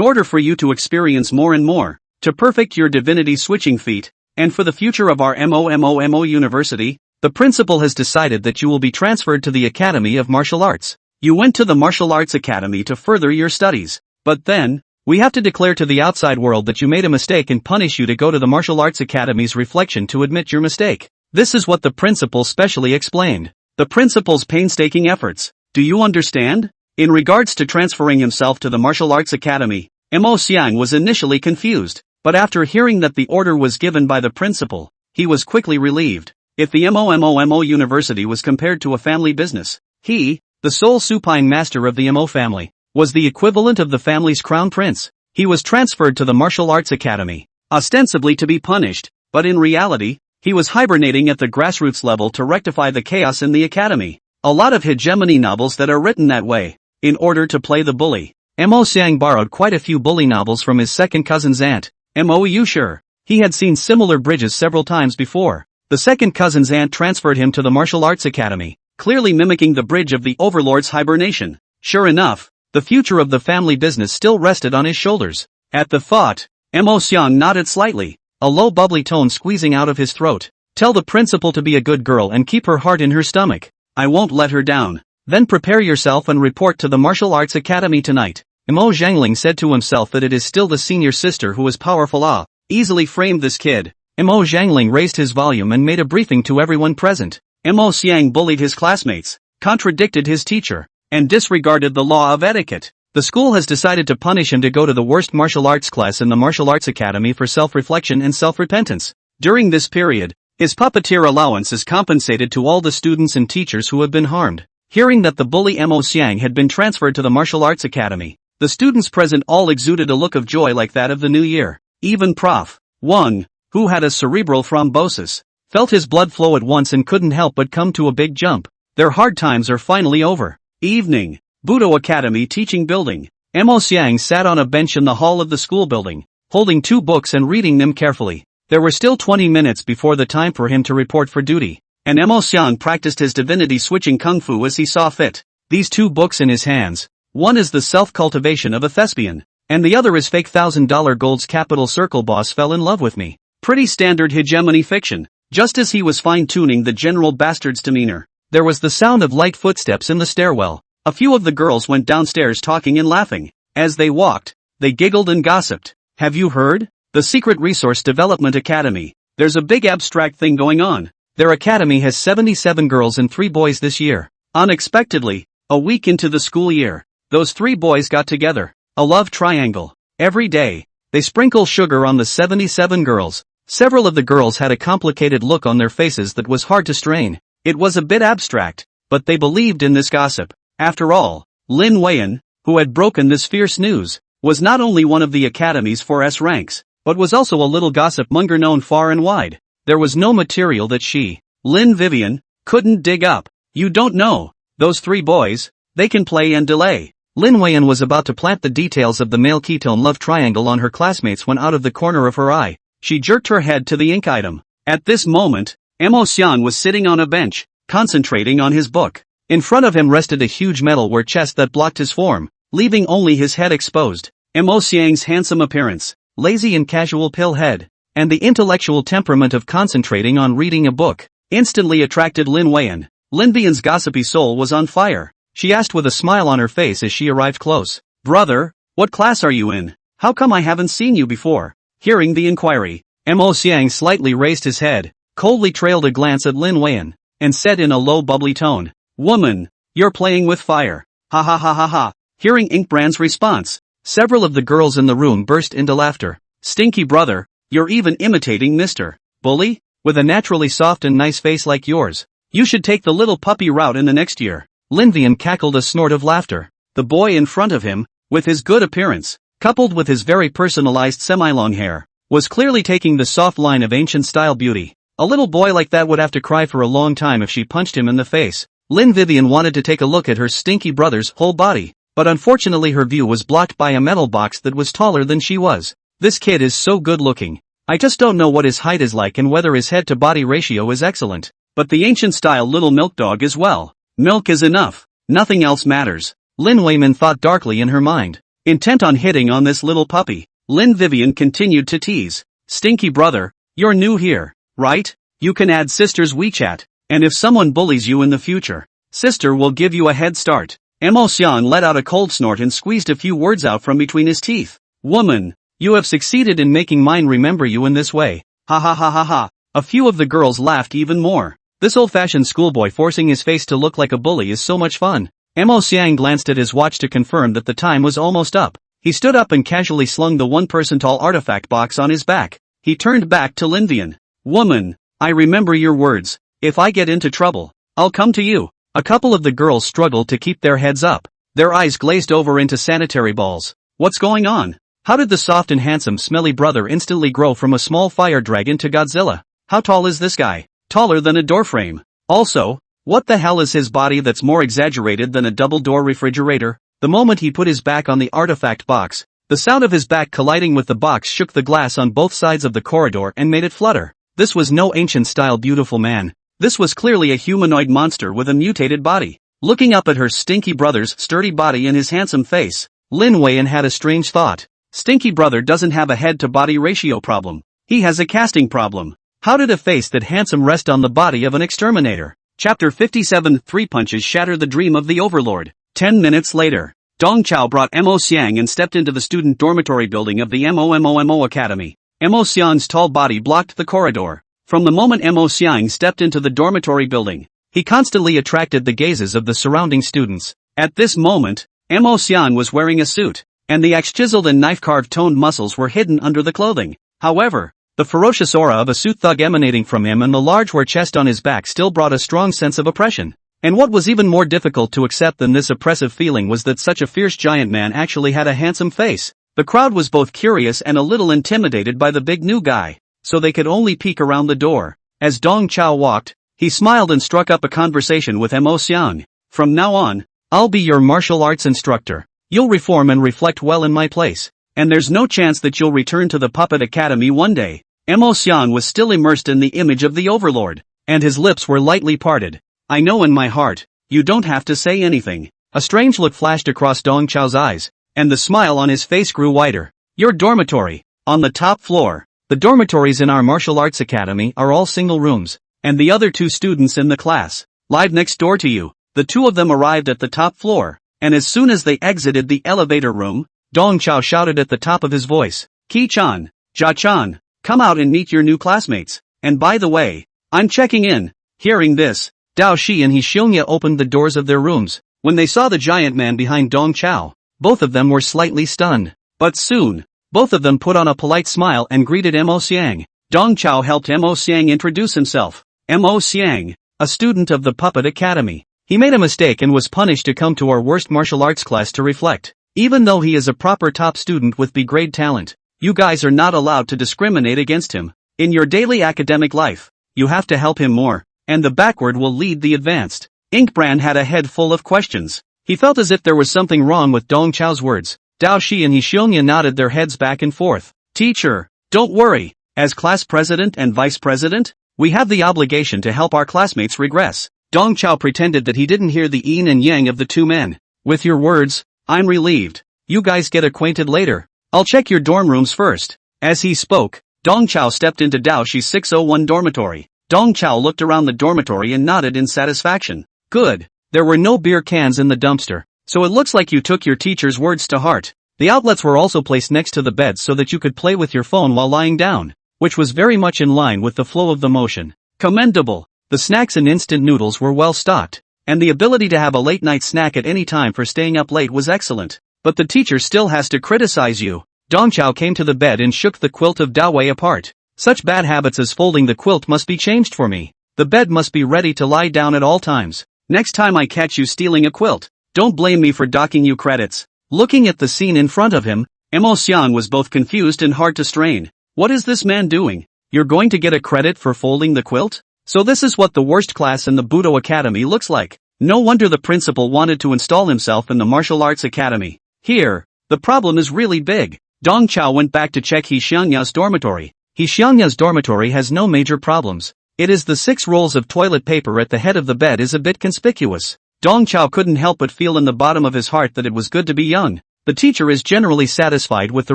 order for you to experience more and more, to perfect your divinity switching feat, and for the future of our Mo University, The principal has decided that you will be transferred to the Academy of Martial Arts. You went to the Martial Arts Academy to further your studies. But then, we have to declare to the outside world that you made a mistake and punish you to go to the Martial Arts Academy's reflection to admit your mistake. This is what the principal specially explained. The principal's painstaking efforts. Do you understand? In regards to transferring himself to the Martial Arts Academy, Mo Xiang was initially confused, but after hearing that the order was given by the principal, he was quickly relieved. If the MO University was compared to a family business, he, the sole supine master of the Mo family, was the equivalent of the family's crown prince. He was transferred to the Martial Arts Academy, ostensibly to be punished, but in reality, he was hibernating at the grassroots level to rectify the chaos in the academy. A lot of hegemony novels that are written that way. In order to play the bully, Mo Xiang borrowed quite a few bully novels from his second cousin's aunt. Mo Yu sure. He had seen similar bridges several times before. The second cousin's aunt transferred him to the Martial Arts Academy, clearly mimicking the bridge of the overlord's hibernation. Sure enough, the future of the family business still rested on his shoulders. At the thought, Mo Xiang nodded slightly, a low bubbly tone squeezing out of his throat. Tell the principal to be a good girl and keep her heart in her stomach. I won't let her down. Then prepare yourself and report to the Martial Arts Academy tonight. Mo Zhangling said to himself that it is still the senior sister who is powerful. Easily framed this kid. Mo Zhangling raised his volume and made a briefing to everyone present. Mo Xiang bullied his classmates, contradicted his teacher, and disregarded the law of etiquette. The school has decided to punish him to go to the worst martial arts class in the Martial Arts Academy for self-reflection and self-repentance. During this period, his puppeteer allowance is compensated to all the students and teachers who have been harmed. Hearing that the bully Mo Xiang had been transferred to the Martial Arts Academy, the students present all exuded a look of joy like that of the new year. Even Prof. Wang, who had a cerebral thrombosis, felt his blood flow at once and couldn't help but come to a big jump. Their hard times are finally over. Evening. Budo Academy Teaching Building. Mo Xiang sat on a bench in the hall of the school building, holding 2 books and reading them carefully. There were still 20 minutes before the time for him to report for duty, and Mo Xiang practiced his divinity switching kung fu as he saw fit. These 2 books in his hands, one is The Self-Cultivation of a Thespian, and the other is Fake $1,000 Gold's Capital Circle Boss Fell in Love with Me. Pretty standard hegemony fiction. Just as he was fine-tuning the general bastard's demeanor, there was the sound of light footsteps in the stairwell. A few of the girls went downstairs talking and laughing. As they walked, they giggled and gossiped. Have you heard? The Secret Resource Development Academy. There's a big abstract thing going on. Their academy has 77 girls and 3 boys this year. Unexpectedly, a week into the school year, those 3 boys got together. A love triangle. Every day, they sprinkle sugar on the 77 girls. Several of the girls had a complicated look on their faces that was hard to strain. It was a bit abstract, but they believed in this gossip. After all, Lin Weian, who had broken this fierce news, was not only one of the Academy's 4S ranks, but was also a little gossip monger known far and wide. There was no material that she, Lin Vivian, couldn't dig up. You don't know. Those 3 boys, they can play and delay. Lin Weian was about to plant the details of the male ketone love triangle on her classmates when out of the corner of her eye, she jerked her head to the ink item. At this moment, Mo Xiang was sitting on a bench, concentrating on his book. In front of him rested a huge metalware chest that blocked his form, leaving only his head exposed. Mo Xiang's handsome appearance, lazy and casual pill head, and the intellectual temperament of concentrating on reading a book, instantly attracted Lin Weian. Lin Vian's gossipy soul was on fire. She asked with a smile on her face as she arrived close. Brother, what class are you in? How come I haven't seen you before? Hearing the inquiry, Mo Xiang slightly raised his head, coldly trailed a glance at Lin Weian, and said in a low bubbly tone, Woman, you're playing with fire. Ha ha ha ha ha. Hearing Inkbrand's response, several of the girls in the room burst into laughter. Stinky brother, you're even imitating Mr. Bully? With a naturally soft and nice face like yours, you should take the little puppy route in the next year. Lin Vian cackled a snort of laughter. The boy in front of him, with his good appearance, coupled with his very personalized semi-long hair, was clearly taking the soft line of ancient-style beauty. A little boy like that would have to cry for a long time if she punched him in the face. Lin Vivian wanted to take a look at her stinky brother's whole body, but unfortunately her view was blocked by a metal box that was taller than she was. This kid is so good-looking. I just don't know what his height is like and whether his head-to-body ratio is excellent. But the ancient-style little milk dog is well. Milk is enough. Nothing else matters. Lin Weiman thought darkly in her mind. Intent on hitting on this little puppy, Lin Vivian continued to tease. Stinky brother, you're new here, right? You can add sister's WeChat. And if someone bullies you in the future, sister will give you a head start. Mo Xiang let out a cold snort and squeezed a few words out from between his teeth. Woman, you have succeeded in making mine remember you in this way. Ha ha ha ha ha. A few of the girls laughed even more. This old-fashioned schoolboy forcing his face to look like a bully is so much fun. Mo Xiang glanced at his watch to confirm that the time was almost up. He stood up and casually slung the one-person-tall artifact box on his back. He turned back to Linvian. Woman, I remember your words. If I get into trouble, I'll come to you. A couple of the girls struggled to keep their heads up. Their eyes glazed over into sanitary balls. What's going on? How did the soft and handsome smelly brother instantly grow from a small fire dragon to Godzilla? How tall is this guy? Taller than a doorframe. Also, what the hell is his body that's more exaggerated than a double-door refrigerator? The moment he put his back on the artifact box, the sound of his back colliding with the box shook the glass on both sides of the corridor and made it flutter. This was no ancient-style beautiful man. This was clearly a humanoid monster with a mutated body. Looking up at her stinky brother's sturdy body and his handsome face, Lin Weiyan had a strange thought. Stinky brother doesn't have a head-to-body ratio problem. He has a casting problem. How did a face that handsome rest on the body of an exterminator? Chapter 57. 3 punches shatter the dream of the Overlord. 10 minutes later, Dong Chao brought Mo Xiang and stepped into the student dormitory building of the Mo Academy. Mo Xiang's tall body blocked the corridor. From the moment Mo Xiang stepped into the dormitory building, he constantly attracted the gazes of the surrounding students. At this moment, Mo Xiang was wearing a suit, and the axe-chiseled and knife-carved toned muscles were hidden under the clothing. However, the ferocious aura of a suit thug emanating from him and the large war chest on his back still brought a strong sense of oppression. And what was even more difficult to accept than this oppressive feeling was that such a fierce giant man actually had a handsome face. The crowd was both curious and a little intimidated by the big new guy, so they could only peek around the door. As Dong Chao walked, he smiled and struck up a conversation with Mo Xiang. From now on, I'll be your martial arts instructor. You'll reform and reflect well in my place. And there's no chance that you'll return to the Puppet Academy one day. Mo Xiang was still immersed in the image of the Overlord, and his lips were lightly parted. I know in my heart, you don't have to say anything. A strange look flashed across Dong Chao's eyes, and the smile on his face grew wider. Your dormitory, on the top floor. The dormitories in our martial arts academy are all single rooms, and the other 2 students in the class live next door to you. The 2 of them arrived at the top floor, and as soon as they exited the elevator room, Dong Chao shouted at the top of his voice, Ki-chan, Ja-chan, come out and meet your new classmates. And by the way, I'm checking in. Hearing this, Dao Shi and Hishionya opened the doors of their rooms. When they saw the giant man behind Dong Chao, both of them were slightly stunned. But soon, both of them put on a polite smile and greeted Mo Xiang. Dong Chao helped Mo Xiang introduce himself. Mo Xiang, a student of the Puppet Academy. He made a mistake and was punished to come to our worst martial arts class to reflect. Even though he is a proper top student with B-grade talent, you guys are not allowed to discriminate against him. In your daily academic life, you have to help him more, and the backward will lead the advanced. Inkbrand had a head full of questions. He felt as if there was something wrong with Dong Chao's words. Dao Shi and Hishionya nodded their heads back and forth. Teacher, don't worry. As class president and vice president, we have the obligation to help our classmates regress. Dong Chao pretended that he didn't hear the yin and yang of the 2 men. With your words, I'm relieved. You guys get acquainted later. I'll check your dorm rooms first. As he spoke, Dong Chao stepped into Dao Shi's 601 dormitory. Dong Chao looked around the dormitory and nodded in satisfaction. Good. There were no beer cans in the dumpster, so it looks like you took your teacher's words to heart. The outlets were also placed next to the bed so that you could play with your phone while lying down, which was very much in line with the flow of the motion. Commendable. The snacks and instant noodles were well stocked, and the ability to have a late night snack at any time for staying up late was excellent. But the teacher still has to criticize you. Dong Chao came to the bed and shook the quilt of Dao Wei apart. Such bad habits as folding the quilt must be changed for me. The bed must be ready to lie down at all times. Next time I catch you stealing a quilt, don't blame me for docking you credits. Looking at the scene in front of him, Mo Xiang was both confused and hard to strain. What is this man doing? You're going to get a credit for folding the quilt? So this is what the worst class in the Budo Academy looks like. No wonder the principal wanted to install himself in the Martial Arts Academy. Here, the problem is really big. Dong Chao went back to check Hishionya's dormitory. Hishionya's dormitory has no major problems. It is the 6 rolls of toilet paper at the head of the bed is a bit conspicuous. Dong Chao couldn't help but feel in the bottom of his heart that it was good to be young. The teacher is generally satisfied with the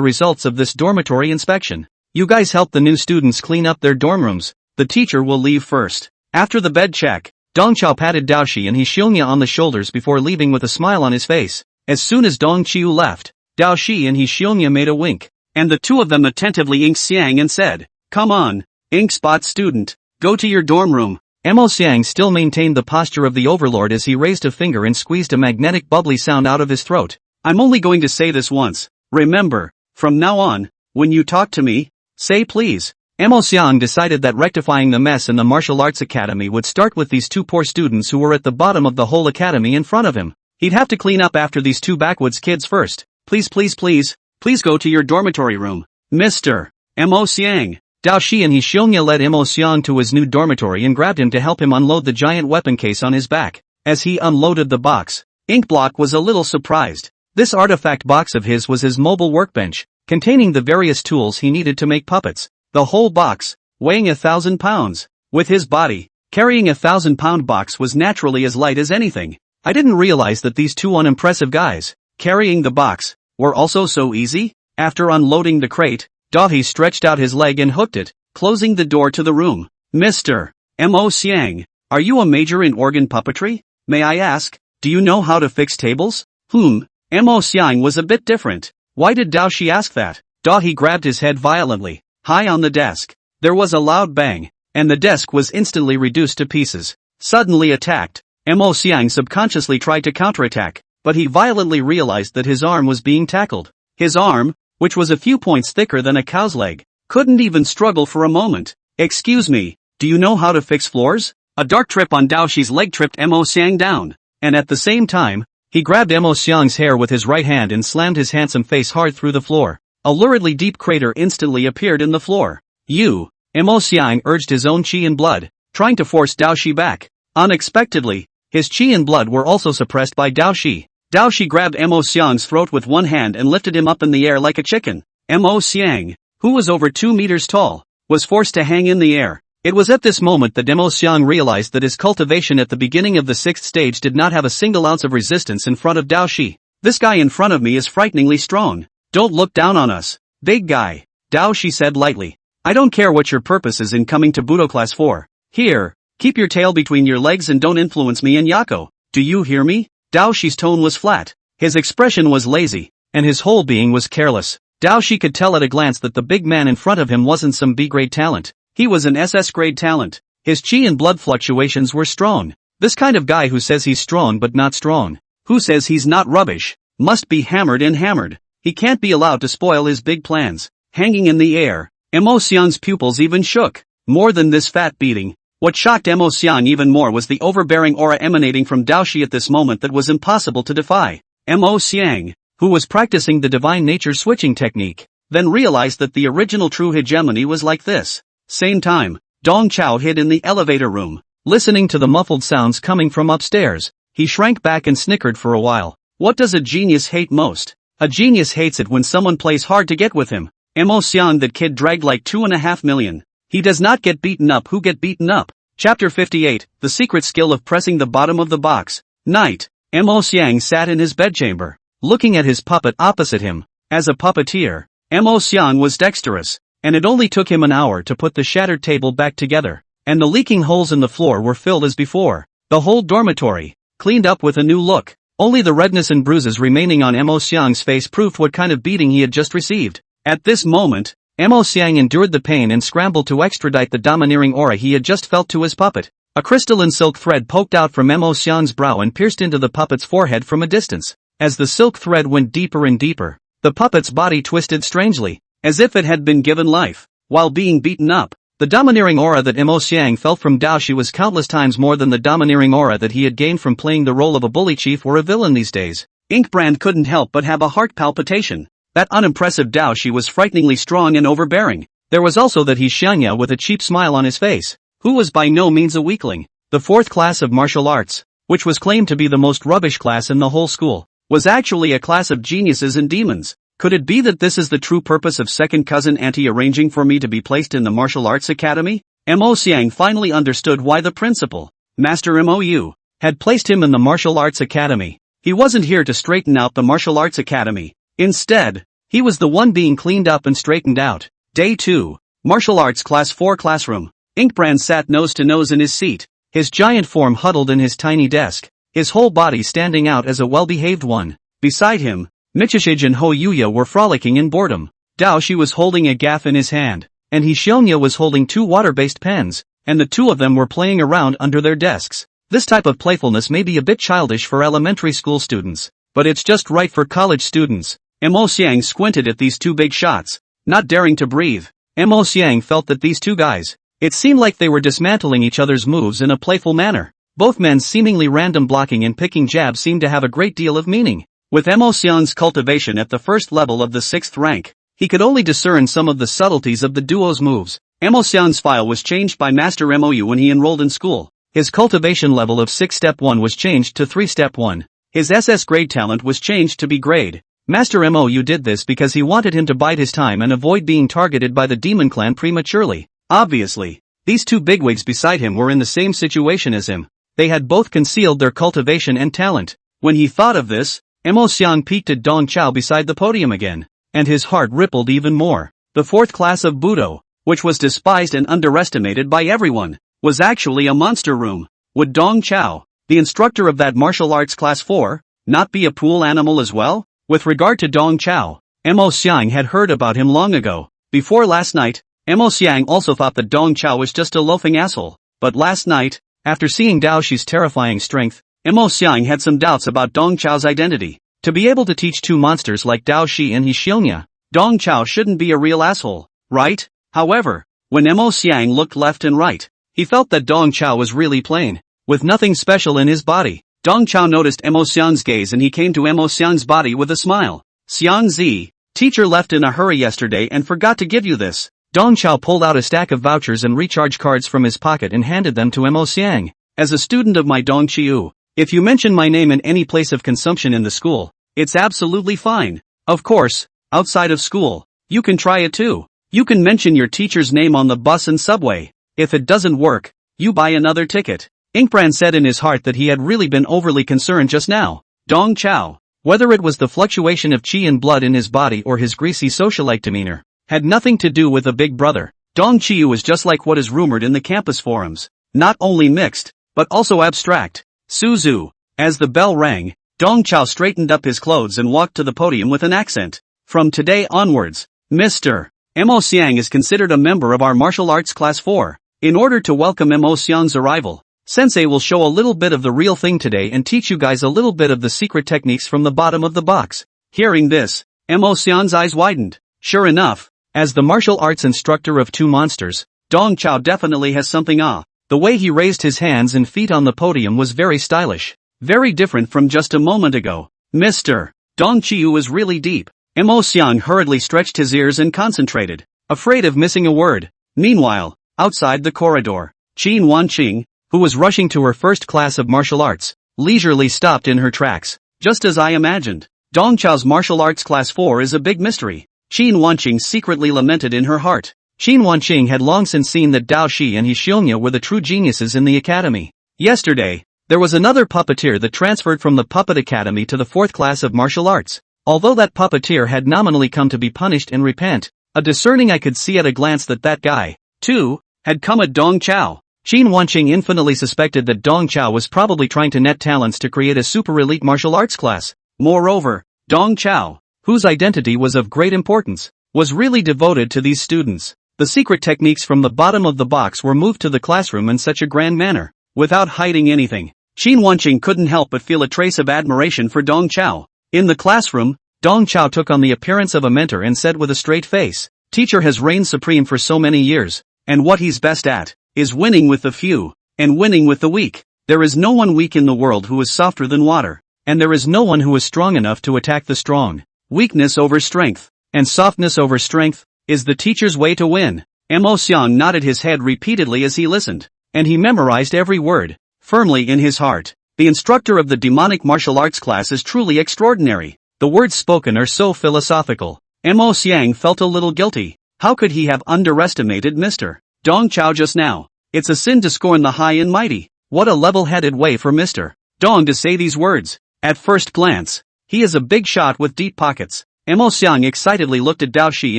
results of this dormitory inspection. You guys help the new students clean up their dorm rooms. The teacher will leave first. After the bed check, Dong Chao patted Dao Shi and He Xiongya on the shoulders before leaving with a smile on his face. As soon as Dong Qiu left, Dao Shi and He Xiongya made a wink, and the two of them attentively inked Xiang and said, "Come on, ink spot student, go to your dorm room." Mo Xiang still maintained the posture of the overlord as he raised a finger and squeezed a magnetic bubbly sound out of his throat. "I'm only going to say this once. Remember, from now on, when you talk to me, say please." Mo Xiang decided that rectifying the mess in the martial arts academy would start with these two poor students who were at the bottom of the whole academy in front of him. He'd have to clean up after these two backwoods kids first. Please go to your dormitory room, Mr. Mo Xiang." Dao Shi and He Xiongya led Mo Xiang to his new dormitory and grabbed him to help him unload the giant weapon case on his back. As he unloaded the box, Inkblock was a little surprised. This artifact box of his was his mobile workbench, containing the various tools he needed to make puppets. The whole box, weighing 1,000 pounds. With his body, carrying a 1,000-pound box was naturally as light as anything. I didn't realize that these two unimpressive guys, carrying the box, were also so easy. After unloading the crate, Dahi stretched out his leg and hooked it, closing the door to the room. "Mr. Mo Xiang, are you a major in organ puppetry? May I ask, do you know how to fix tables?" Mo Xiang was a bit different. Why did Dao Shi ask that? Dahi grabbed his head violently. High on the desk, there was a loud bang, and the desk was instantly reduced to pieces. Suddenly attacked, Mo Xiang subconsciously tried to counterattack, but he violently realized that his arm was being tackled. His arm, which was a few points thicker than a cow's leg, couldn't even struggle for a moment. "Excuse me, do you know how to fix floors?" A dark trip on Dao Shi's leg tripped Mo Xiang down, and at the same time, he grabbed Mo Xiang's hair with his right hand and slammed his handsome face hard through the floor. A luridly deep crater instantly appeared in the floor. "You!" Mo Xiang urged his own qi and blood, trying to force Dao Shi back. Unexpectedly, his qi and blood were also suppressed by Dao Shi. Dao Shi grabbed Mo Xiang's throat with one hand and lifted him up in the air like a chicken. Mo Xiang, who was over 2 meters tall, was forced to hang in the air. It was at this moment that Mo Xiang realized that his cultivation at the beginning of the 6th stage did not have a single ounce of resistance in front of Dao Shi. "This guy in front of me is frighteningly strong. Don't look down on us, big guy," Dao Shi said lightly. "I don't care what your purpose is in coming to Budo class for. Here, keep your tail between your legs and don't influence me and Yako. Do you hear me?" Dao Shi's tone was flat. His expression was lazy, and his whole being was careless. Dao Shi could tell at a glance that the big man in front of him wasn't some B-grade talent. He was an SS-grade talent. His qi and blood fluctuations were strong. This kind of guy who says he's strong but not strong, who says he's not rubbish, must be hammered and hammered. He can't be allowed to spoil his big plans. Hanging in the air, Mo Xiang's pupils even shook. More than this fat beating, what shocked Mo Xiang even more was the overbearing aura emanating from Dao Shi at this moment that was impossible to defy. Mo Xiang, who was practicing the divine nature switching technique, then realized that the original true hegemony was like this. Same time, Dong Chao hid in the elevator room, listening to the muffled sounds coming from upstairs. He shrank back and snickered for a while. What does a genius hate most? A genius hates it when someone plays hard to get with him. Mo Xiang, that kid dragged like 2.5 million. He does not get beaten up. Who get beaten up? Chapter 58, The Secret Skill of Pressing the Bottom of the Box. Night. Mo Xiang sat in his bedchamber, looking at his puppet opposite him. As a puppeteer, Mo Xiang was dexterous, and it only took him an hour to put the shattered table back together, and the leaking holes in the floor were filled as before. The whole dormitory, cleaned up with a new look. Only the redness and bruises remaining on Mo Xiang's face proved what kind of beating he had just received. At this moment, Mo Xiang endured the pain and scrambled to extradite the domineering aura he had just felt to his puppet. A crystalline silk thread poked out from Mo Xiang's brow and pierced into the puppet's forehead from a distance. As the silk thread went deeper and deeper, the puppet's body twisted strangely, as if it had been given life. While being beaten up, the domineering aura that Mo Xiang felt from Dao Shi was countless times more than the domineering aura that he had gained from playing the role of a bully chief or a villain these days. Inkbrand couldn't help but have a heart palpitation. That unimpressive Dao Shi was frighteningly strong and overbearing. There was also that He Xiongya with a cheap smile on his face, who was by no means a weakling. The 4th class of martial arts, which was claimed to be the most rubbish class in the whole school, was actually a class of geniuses and demons. Could it be that this is the true purpose of second cousin auntie arranging for me to be placed in the martial arts academy? Mo Xiang finally understood why the principal, Master Mou, had placed him in the martial arts academy. He wasn't here to straighten out the martial arts academy. Instead, he was the one being cleaned up and straightened out. Day 2, Martial Arts Class 4 Classroom. Inkbrand sat nose to nose in his seat, his giant form huddled in his tiny desk, his whole body standing out as a well-behaved one. Beside him, Michishige and Ho Yuya were frolicking in boredom. Dao Shi was holding a gaff in his hand, and Hishionya was holding 2 water-based pens, and the 2 of them were playing around under their desks. This type of playfulness may be a bit childish for elementary school students, but it's just right for college students. Mo Xiang squinted at these 2 big shots, not daring to breathe. Mo Xiang felt that these 2 guys, it seemed like they were dismantling each other's moves in a playful manner. Both men's seemingly random blocking and picking jabs seemed to have a great deal of meaning. With Mo Xiang's cultivation at the first level of the 6th rank, he could only discern some of the subtleties of the duo's moves. Mo Xiang's file was changed by Master Mou when he enrolled in school. His cultivation level of 6 Step 1 was changed to 3 Step 1. His SS grade talent was changed to B grade. Master Mou did this because he wanted him to bide his time and avoid being targeted by the Demon Clan prematurely. Obviously, these 2 bigwigs beside him were in the same situation as him. They had both concealed their cultivation and talent. When he thought of this, Mo Xiang peeked at Dong Chao beside the podium again, and his heart rippled even more. The 4th class of Budo, which was despised and underestimated by everyone, was actually a monster room. Would Dong Chao, the instructor of that martial arts class 4, not be a pool animal as well? With regard to Dong Chao, Mo Xiang had heard about him long ago. Before last night, Mo Xiang also thought that Dong Chao was just a loafing asshole. But last night, after seeing Dao Shi's terrifying strength, Mo Xiang had some doubts about Dong Chao's identity. To be able to teach 2 monsters like Dao Shi and Hishionya, Dong Chao shouldn't be a real asshole, right? However, when Mo Xiang looked left and right, he felt that Dong Chao was really plain, with nothing special in his body. Dong Chao noticed Mo Xiang's gaze and he came to Mo Xiang's body with a smile. Xiang Zi, teacher left in a hurry yesterday and forgot to give you this. Dong Chao pulled out a stack of vouchers and recharge cards from his pocket and handed them to Mo Xiang. As a student of my Dong Chiu, if you mention my name in any place of consumption in the school, it's absolutely fine. Of course, outside of school, you can try it too. You can mention your teacher's name on the bus and subway. If it doesn't work, you buy another ticket. Inkbrand said in his heart that he had really been overly concerned just now. Dong Chao, whether it was the fluctuation of qi and blood in his body or his greasy socialite demeanor, had nothing to do with a big brother. Dong Chiu was just like what is rumored in the campus forums. Not only mixed, but also abstract. Suzu. As the bell rang, Dong Chao straightened up his clothes and walked to the podium with an accent. From today onwards, Mr. Mo Xiang is considered a member of our martial arts class 4. In order to welcome Mo Xiang's arrival, Sensei will show a little bit of the real thing today and teach you guys a little bit of the secret techniques from the bottom of the box. Hearing this, Mo Xiang's eyes widened. Sure enough, as the martial arts instructor of 2 monsters, Dong Chao definitely has something The way he raised his hands and feet on the podium was very stylish. Very different from just a moment ago. Mr. Dong Chiu was really deep. Mo Xiang hurriedly stretched his ears and concentrated, afraid of missing a word. Meanwhile, outside the corridor, Qin Wanqing, who was rushing to her first class of martial arts, leisurely stopped in her tracks. Just as I imagined, Dong Chao's martial arts class 4 is a big mystery. Qin Wanqing secretly lamented in her heart. Qin Wanqing had long since seen that Dao Shi and Hishionya were the true geniuses in the academy. Yesterday, there was another puppeteer that transferred from the Puppet Academy to the 4th class of martial arts. Although that puppeteer had nominally come to be punished and repent, a discerning eye could see at a glance that that guy, too, had come at Dong Chao. Qin Wanqing infinitely suspected that Dong Chao was probably trying to net talents to create a super elite martial arts class. Moreover, Dong Chao, whose identity was of great importance, was really devoted to these students. The secret techniques from the bottom of the box were moved to the classroom in such a grand manner, without hiding anything. Qin Wanqing couldn't help but feel a trace of admiration for Dong Chao. In the classroom, Dong Chao took on the appearance of a mentor and said with a straight face, "Teacher has reigned supreme for so many years, and what he's best at is winning with the few, and winning with the weak. There is no one weak in the world who is softer than water, and there is no one who is strong enough to attack the strong. Weakness over strength, and softness over strength, is the teacher's way to win." Mo Xiang nodded his head repeatedly as he listened, and he memorized every word, firmly in his heart. The instructor of the demonic martial arts class is truly extraordinary. The words spoken are so philosophical. Mo Xiang felt a little guilty. How could he have underestimated Mr. Dong Chao just now? It's a sin to scorn the high and mighty. What a level-headed way for Mr. Dong to say these words. At first glance, he is a big shot with deep pockets. Mo Xiang excitedly looked at Dao Shi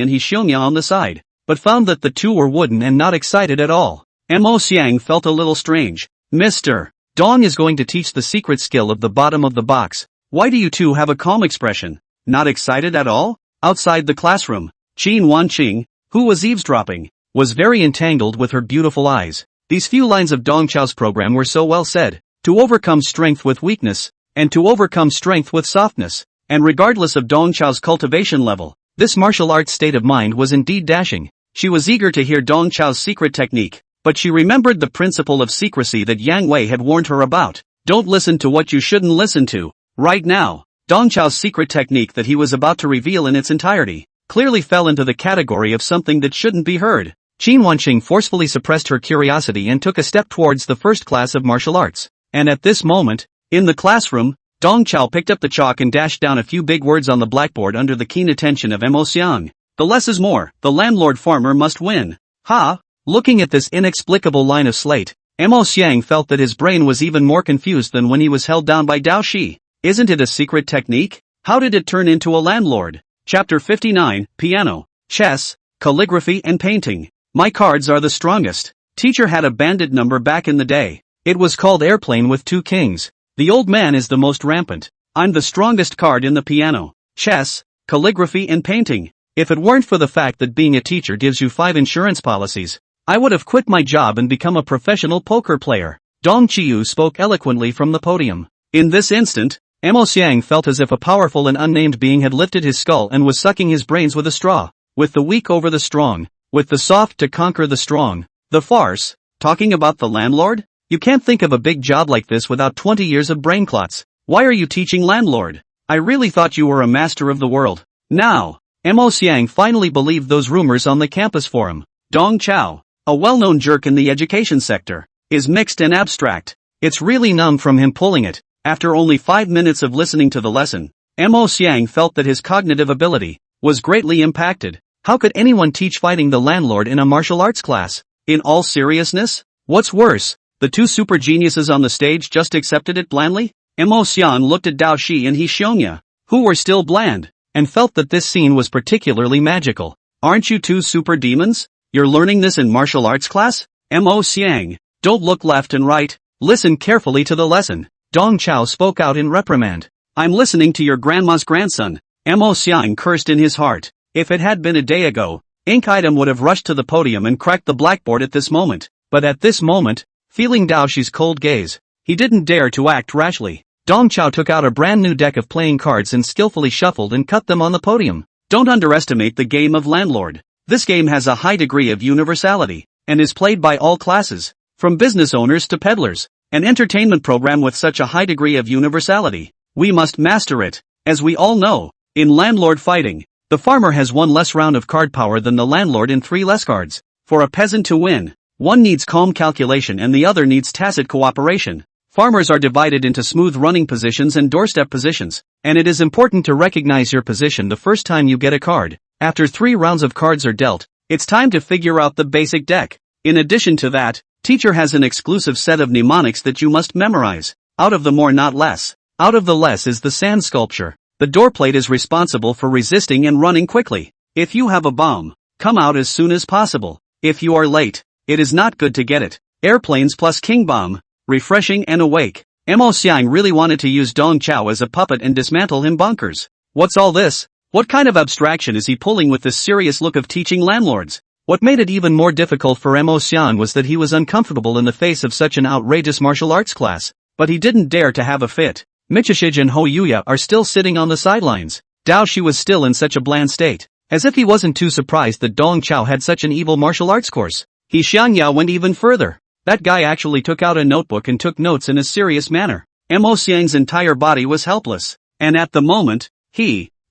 and Hishionya on the side, but found that the two were wooden and not excited at all. Mo Xiang felt a little strange. Mr. Dong is going to teach the secret skill of the bottom of the box. Why do you two have a calm expression? Not excited at all? Outside the classroom, Qin Wanqing, who was eavesdropping, was very entangled with her beautiful eyes. These few lines of Dong Chao's program were so well said. To overcome strength with weakness, and to overcome strength with softness, and regardless of Dong Chao's cultivation level, this martial arts state of mind was indeed dashing. She was eager to hear Dong Chao's secret technique, but she remembered the principle of secrecy that Yang Wei had warned her about. Don't listen to what you shouldn't listen to. Right now, Dong Chao's secret technique that he was about to reveal in its entirety, clearly fell into the category of something that shouldn't be heard. Qin Wanqing forcefully suppressed her curiosity and took a step towards the first class of martial arts. And at this moment, in the classroom, Dong Chao picked up the chalk and dashed down a few big words on the blackboard under the keen attention of Mo Xiang. The less is more, the landlord farmer must win. Ha! Looking at this inexplicable line of slate, Mo Xiang felt that his brain was even more confused than when he was held down by Dao Shi. Isn't it a secret technique? How did it turn into a landlord? Chapter 59, Piano, Chess, Calligraphy and Painting. My cards are the strongest. Teacher had a bandit number back in the day. It was called Airplane with 2 kings. The old man is the most rampant. I'm the strongest card in the piano, chess, calligraphy and painting. If it weren't for the fact that being a teacher gives you 5 insurance policies, I would have quit my job and become a professional poker player. Dong Qiu spoke eloquently from the podium. In this instant, Mo Xiang felt as if a powerful and unnamed being had lifted his skull and was sucking his brains with a straw. With the weak over the strong, with the soft to conquer the strong. The farce, talking about the landlord? You can't think of a big job like this without 20 years of brain clots. Why are you teaching landlord? I really thought you were a master of the world. Now, Mo Xiang finally believed those rumors on the campus forum. Dong Chao, a well-known jerk in the education sector, is mixed and abstract. It's really numb from him pulling it. After only 5 minutes of listening to the lesson, Mo Xiang felt that his cognitive ability was greatly impacted. How could anyone teach fighting the landlord in a martial arts class? In all seriousness? What's worse, the 2 super geniuses on the stage just accepted it blandly? Mo Xian looked at Dao Shi and He Xiongya, who were still bland, and felt that this scene was particularly magical. Aren't you 2 super demons? You're learning this in martial arts class? Mo Xiang, don't look left and right, listen carefully to the lesson. Dong Chao spoke out in reprimand. I'm listening to your grandma's grandson. Mo Xiang cursed in his heart. If it had been a day ago, Ink Item would have rushed to the podium and cracked the blackboard at this moment. But at this moment, feeling Dao Shi's cold gaze, he didn't dare to act rashly. Dong Chao took out a brand new deck of playing cards and skillfully shuffled and cut them on the podium. Don't underestimate the game of landlord. This game has a high degree of universality, and is played by all classes, from business owners to peddlers. An entertainment program with such a high degree of universality. We must master it. As we all know, in landlord fighting, the farmer has 1 less round of card power than the landlord and 3 less cards. For a peasant to win, one needs calm calculation and the other needs tacit cooperation. Farmers are divided into smooth running positions and doorstep positions, and it is important to recognize your position the first time you get a card. After 3 rounds of cards are dealt, it's time to figure out the basic deck. In addition to that, teacher has an exclusive set of mnemonics that you must memorize. Out of the more not less. Out of the less is the sand sculpture. The doorplate is responsible for resisting and running quickly. If you have a bomb, come out as soon as possible. If you are late, it is not good to get it. Airplanes plus king bomb. Refreshing and awake. Mo Xiang really wanted to use Dong Chao as a puppet and dismantle him bonkers. What's all this? What kind of abstraction is he pulling with this serious look of teaching landlords? What made it even more difficult for Mo Xiang was that he was uncomfortable in the face of such an outrageous martial arts class. But he didn't dare to have a fit. Michishij and Ho Yuya are still sitting on the sidelines. Dao Shi was still in such a bland state, as if he wasn't too surprised that Dong Chao had such an evil martial arts course. He Xiangya went even further. That guy actually took out a notebook and took notes in a serious manner. Mo Xiang's entire body was helpless. And at the moment,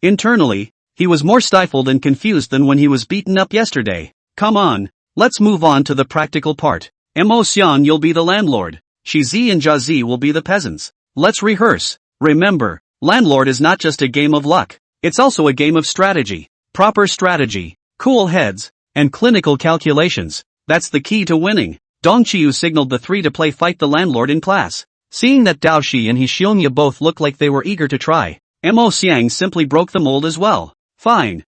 internally, he was more stifled and confused than when he was beaten up yesterday. Come on, let's move on to the practical part. Mo Xiang, you'll be the landlord. Shizi and Jiazi will be the peasants. Let's rehearse. Remember, landlord is not just a game of luck. It's also a game of strategy. Proper strategy, cool heads, and clinical calculations. That's the key to winning. Dong Qiu signaled the 3 to play fight the landlord in class. Seeing that Dao Shi and He Xiongya both looked like they were eager to try, Mo Xiang simply broke the mold as well. Fine.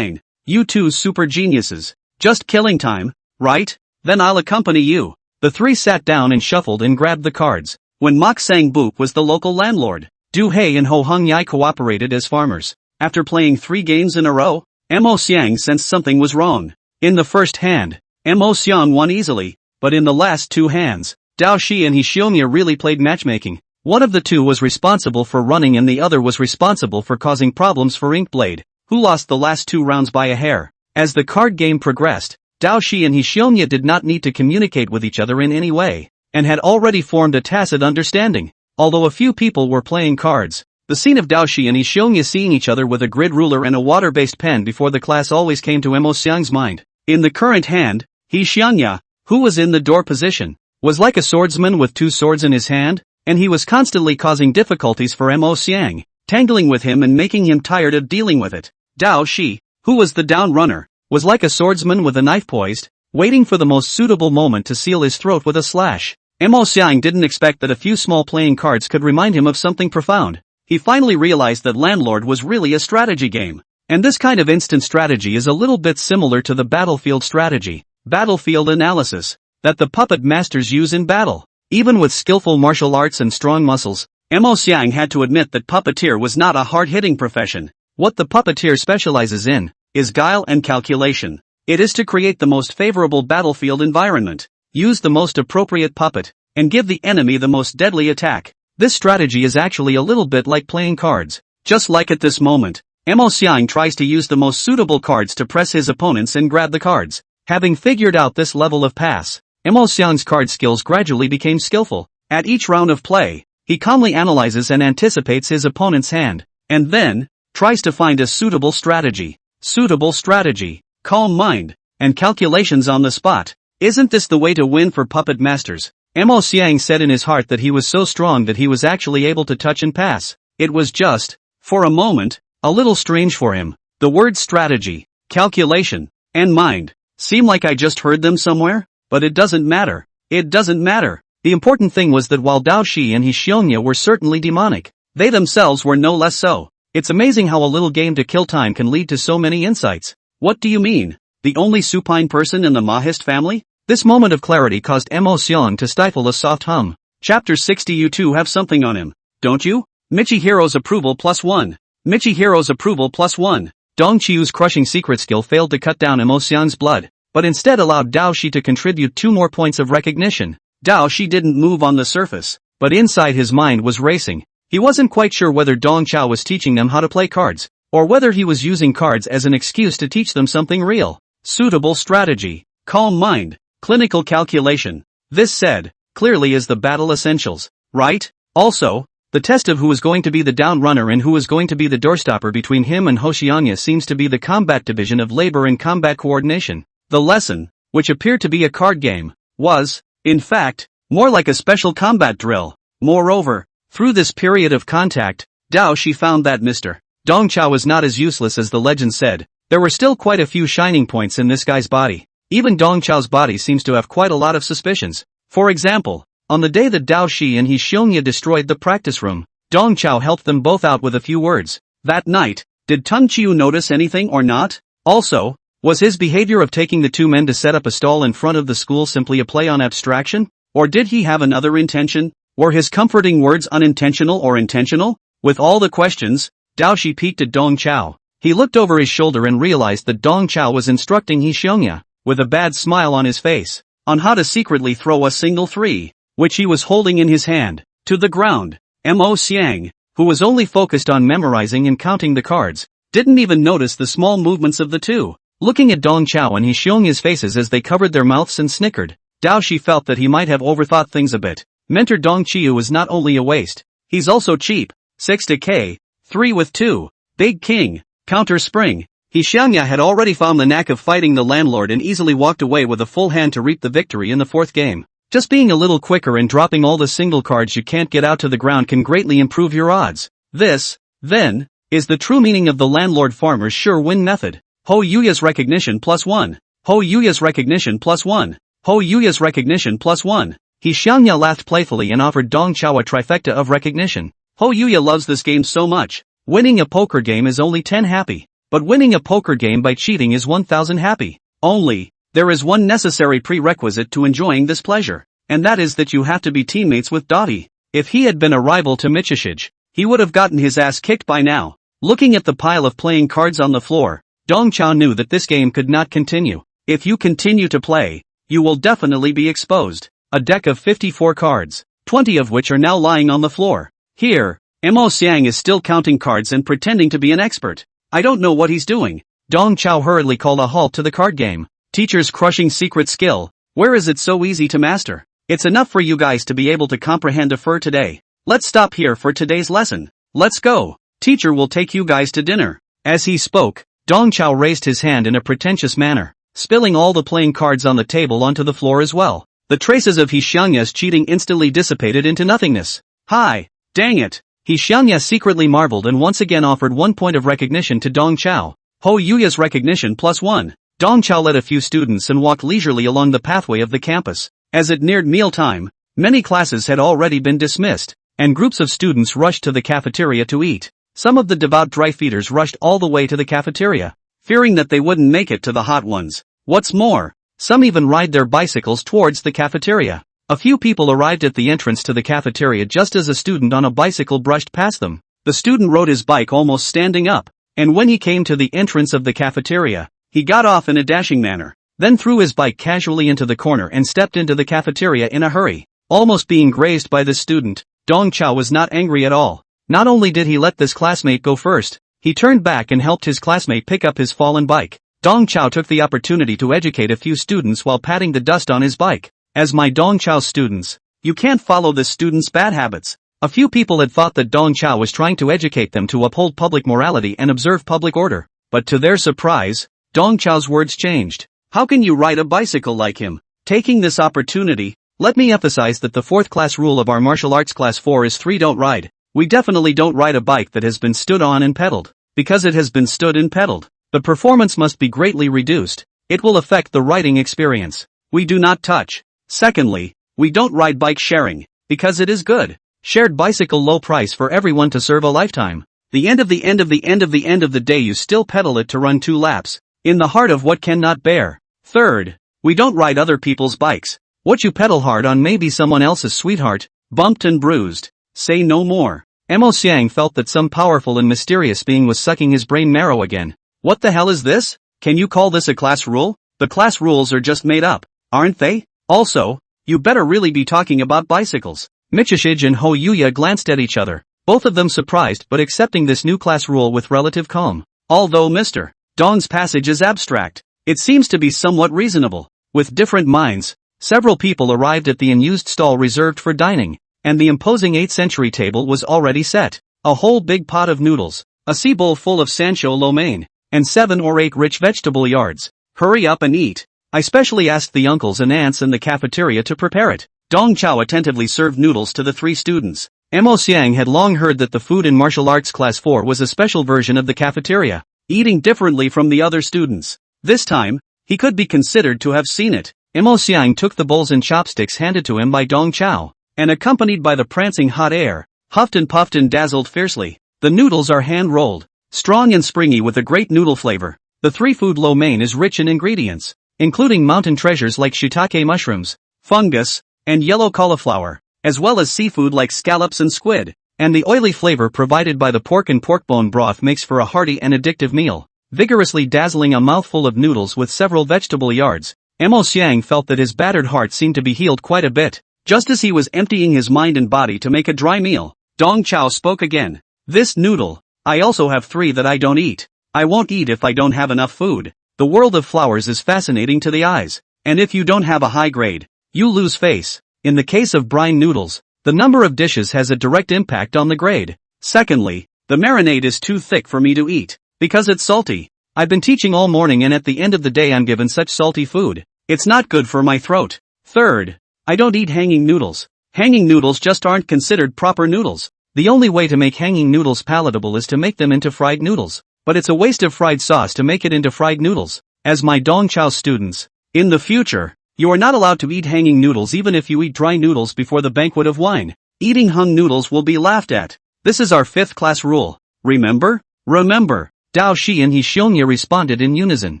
You 2 super geniuses. Just killing time, right? Then I'll accompany you. The three sat down and shuffled and grabbed the cards. When Mok Sang Boop was the local landlord, Du Hei and Ho Hung Yai cooperated as farmers. After playing 3 games in a row, Mo Xiang sensed something was wrong. In the first hand, Mo Xiang won easily, but in the last 2 hands, Dao Shi and Hishionya really played matchmaking. One of the two was responsible for running and the other was responsible for causing problems for Inkblade, who lost the last 2 rounds by a hair. As the card game progressed, Dao Shi and Hishionya did not need to communicate with each other in any way, and had already formed a tacit understanding. Although a few people were playing cards, the scene of Dao Shi and Hishionya seeing each other with a grid ruler and a water-based pen before the class always came to Mo Xiang's mind. In the current hand, Hishionya, who was in the door position, was like a swordsman with 2 swords in his hand, and he was constantly causing difficulties for Mo Xiang, tangling with him and making him tired of dealing with it. Dao Shi, who was the down runner, was like a swordsman with a knife poised, waiting for the most suitable moment to seal his throat with a slash. Mo Xiang didn't expect that a few small playing cards could remind him of something profound. He finally realized that Landlord was really a strategy game. And this kind of instant strategy is a little bit similar to the battlefield strategy, battlefield analysis, that the puppet masters use in battle. Even with skillful martial arts and strong muscles, Mo Xiang had to admit that puppeteer was not a hard-hitting profession. What the puppeteer specializes in is guile and calculation. It is to create the most favorable battlefield environment, use the most appropriate puppet, and give the enemy the most deadly attack. This strategy is actually a little bit like playing cards. Just like at this moment, Mo Xiang tries to use the most suitable cards to press his opponents and grab the cards. Having figured out this level of pass, Mo Xiang's card skills gradually became skillful. At each round of play, he calmly analyzes and anticipates his opponent's hand, and then tries to find a suitable strategy. Suitable strategy, calm mind, and calculations on the spot. Isn't this the way to win for puppet masters? Mo Xiang said in his heart that he was so strong that he was actually able to touch and pass. It was just, for a moment, a little strange for him. The words strategy, calculation, and mind seem like I just heard them somewhere, but it doesn't matter. It doesn't matter. The important thing was that while Dao Shi and Hishionya were certainly demonic, they themselves were no less so. It's amazing how a little game to kill time can lead to so many insights. What do you mean? The only supine person in the Mahist family? This moment of clarity caused Mo Xiang to stifle a soft hum. Chapter 60. You two have something on him, don't you? Michihiro's approval +1. Michihiro's approval +1. Dong Qiu's crushing secret skill failed to cut down Mo Xiang's blood, but instead allowed Dao Shi to contribute 2 more points of recognition. Dao Shi didn't move on the surface, but inside his mind was racing. He wasn't quite sure whether Dong Chao was teaching them how to play cards, or whether he was using cards as an excuse to teach them something real. Suitable strategy, calm mind, clinical calculation. This said, clearly is the battle essentials, right? Also, the test of who is going to be the down runner and who is going to be the doorstopper between him and Hoshianya seems to be the combat division of labor and combat coordination. The lesson, which appeared to be a card game, was, in fact, more like a special combat drill. Moreover, through this period of contact, Dao Shi found that Mr. Dong Chao was not as useless as the legend said. There were still quite a few shining points in this guy's body. Even Dong Chao's body seems to have quite a lot of suspicions. For example, on the day that Dao Shi and Hishionya destroyed the practice room, Dong Chao helped them both out with a few words. That night, did Tung Chiu notice anything or not? Also, was his behavior of taking the 2 men to set up a stall in front of the school simply a play on abstraction? Or did he have another intention? Were his comforting words unintentional or intentional? With all the questions, Dao Shi peeked at Dong Chao. He looked over his shoulder and realized that Dong Chao was instructing Hishionya, with a bad smile on his face, on how to secretly throw a single 3, which he was holding in his hand, to the ground. Mo Xiang, who was only focused on memorizing and counting the cards, didn't even notice the small movements of the two. Looking at Dong Chao and Hishionya's faces as they covered their mouths and snickered, Dao Shi felt that he might have overthought things a bit. Mentor Dong Chiu is not only a waste, he's also cheap. 6 to K, 3 with 2, Big King, counter spring. Hishionya had already found the knack of fighting the landlord and easily walked away with a full hand to reap the victory in the 4th game. Just being a little quicker and dropping all the single cards you can't get out to the ground can greatly improve your odds. This, then, is the true meaning of the landlord farmer's sure win method. Ho Yuya's recognition +1. Ho Yuya's recognition +1. Ho Yuya's recognition +1. Hishionya laughed playfully and offered Dong Chao a trifecta of recognition. Ho Yuya loves this game so much. Winning a poker game is only 10 happy. But winning a poker game by cheating is 1000 happy. Only, There is one necessary prerequisite to enjoying this pleasure, and that is that you have to be teammates with Dottie. If he had been a rival to Michishige, he would have gotten his ass kicked by now. Looking at the pile of playing cards on the floor, Dong Chao knew that this game could not continue. If you continue to play, you will definitely be exposed. A deck of 54 cards, 20 of which are now lying on the floor. Here, Mo Xiang is still counting cards and pretending to be an expert. I don't know what he's doing. Dong Chao hurriedly called a halt to the card game. Teacher's crushing secret skill. Where is it so easy to master? It's enough for you guys to be able to comprehend a fur today. Let's stop here for today's lesson. Let's go. Teacher will take you guys to dinner. As he spoke, Dong Chao raised his hand in a pretentious manner, spilling all the playing cards on the table onto the floor as well. The traces of Xiangya's cheating instantly dissipated into nothingness. Hi, dang it. Xiangya secretly marveled and once again offered 1 point of recognition to Dong Chao. Ho Yuya's recognition +1. Dong Chao led a few students and walked leisurely along the pathway of the campus. As it neared mealtime, many classes had already been dismissed, and groups of students rushed to the cafeteria to eat. Some of the devout dry feeders rushed all the way to the cafeteria, fearing that they wouldn't make it to the hot ones. What's more, some even ride their bicycles towards the cafeteria. A few people arrived at the entrance to the cafeteria just as a student on a bicycle brushed past them. The student rode his bike almost standing up, and when he came to the entrance of the cafeteria, he got off in a dashing manner, then threw his bike casually into the corner and stepped into the cafeteria in a hurry. Almost being grazed by this student, Dong Chao was not angry at all. Not only did he let this classmate go first, he turned back and helped his classmate pick up his fallen bike. Dong Chao took the opportunity to educate a few students while patting the dust on his bike. As my Dong Chao students, you can't follow this student's bad habits. A few people had thought that Dong Chao was trying to educate them to uphold public morality and observe public order. But to their surprise, Dong Chao's words changed. How can you ride a bicycle like him? Taking this opportunity, let me emphasize that the 4th class rule of our martial arts class 4 is 3 don't ride. We definitely don't ride a bike that has been stood on and pedaled. Because it has been stood and pedaled, the performance must be greatly reduced. It will affect the riding experience. We do not touch. Secondly, we don't ride bike sharing, because it is good. Shared bicycle low price for everyone to serve a lifetime. The end of the day you still pedal it to run 2 laps, in the heart of what cannot bear. Third, we don't ride other people's bikes. What you pedal hard on may be someone else's sweetheart, bumped and bruised. Say no more. Mo Xiang felt that some powerful and mysterious being was sucking his brain marrow again. What the hell is this? Can you call this a class rule? The class rules are just made up, aren't they? Also, you better really be talking about bicycles. Michishige and Ho Yuya glanced at each other, both of them surprised but accepting this new class rule with relative calm. Although Mr. Dong's passage is abstract, it seems to be somewhat reasonable. With different minds, several people arrived at the unused stall reserved for dining, and the imposing 8th century table was already set. A whole big pot of noodles, a sea bowl full of sancho lo mein, and 7 or 8 rich vegetable yards. Hurry up and eat. I specially asked the uncles and aunts in the cafeteria to prepare it. Dong Chao attentively served noodles to the 3 students. Mo Xiang had long heard that the food in martial arts class 4 was a special version of the cafeteria, eating differently from the other students. This time, he could be considered to have seen it. Mo Xiang took the bowls and chopsticks handed to him by Dong Chao, and accompanied by the prancing hot air, huffed and puffed and dazzled fiercely. The noodles are hand-rolled, strong and springy with a great noodle flavor. The 3-food lo mein is rich in ingredients, including mountain treasures like shiitake mushrooms, fungus, and yellow cauliflower, as well as seafood like scallops and squid. And the oily flavor provided by the pork and pork bone broth makes for a hearty and addictive meal. Vigorously dazzling a mouthful of noodles with several vegetable yards, Mo Xiang felt that his battered heart seemed to be healed quite a bit. Just as he was emptying his mind and body to make a dry meal, Dong Chao spoke again. This noodle, I also have 3 that I don't eat. I won't eat if I don't have enough food. The world of flowers is fascinating to the eyes, and if you don't have a high grade, you lose face. In the case of brine noodles, the number of dishes has a direct impact on the grade. Secondly, the marinade is too thick for me to eat, because it's salty. I've been teaching all morning and at the end of the day I'm given such salty food. It's not good for my throat. Third, I don't eat hanging noodles. Hanging noodles just aren't considered proper noodles. The only way to make hanging noodles palatable is to make them into fried noodles. But it's a waste of fried sauce to make it into fried noodles. As my Dong Chao students, in the future, you are not allowed to eat hanging noodles even if you eat dry noodles before the banquet of wine. Eating hung noodles will be laughed at. This is our 5th class rule. Remember? Remember. Dao Shi and Xiongya responded in unison.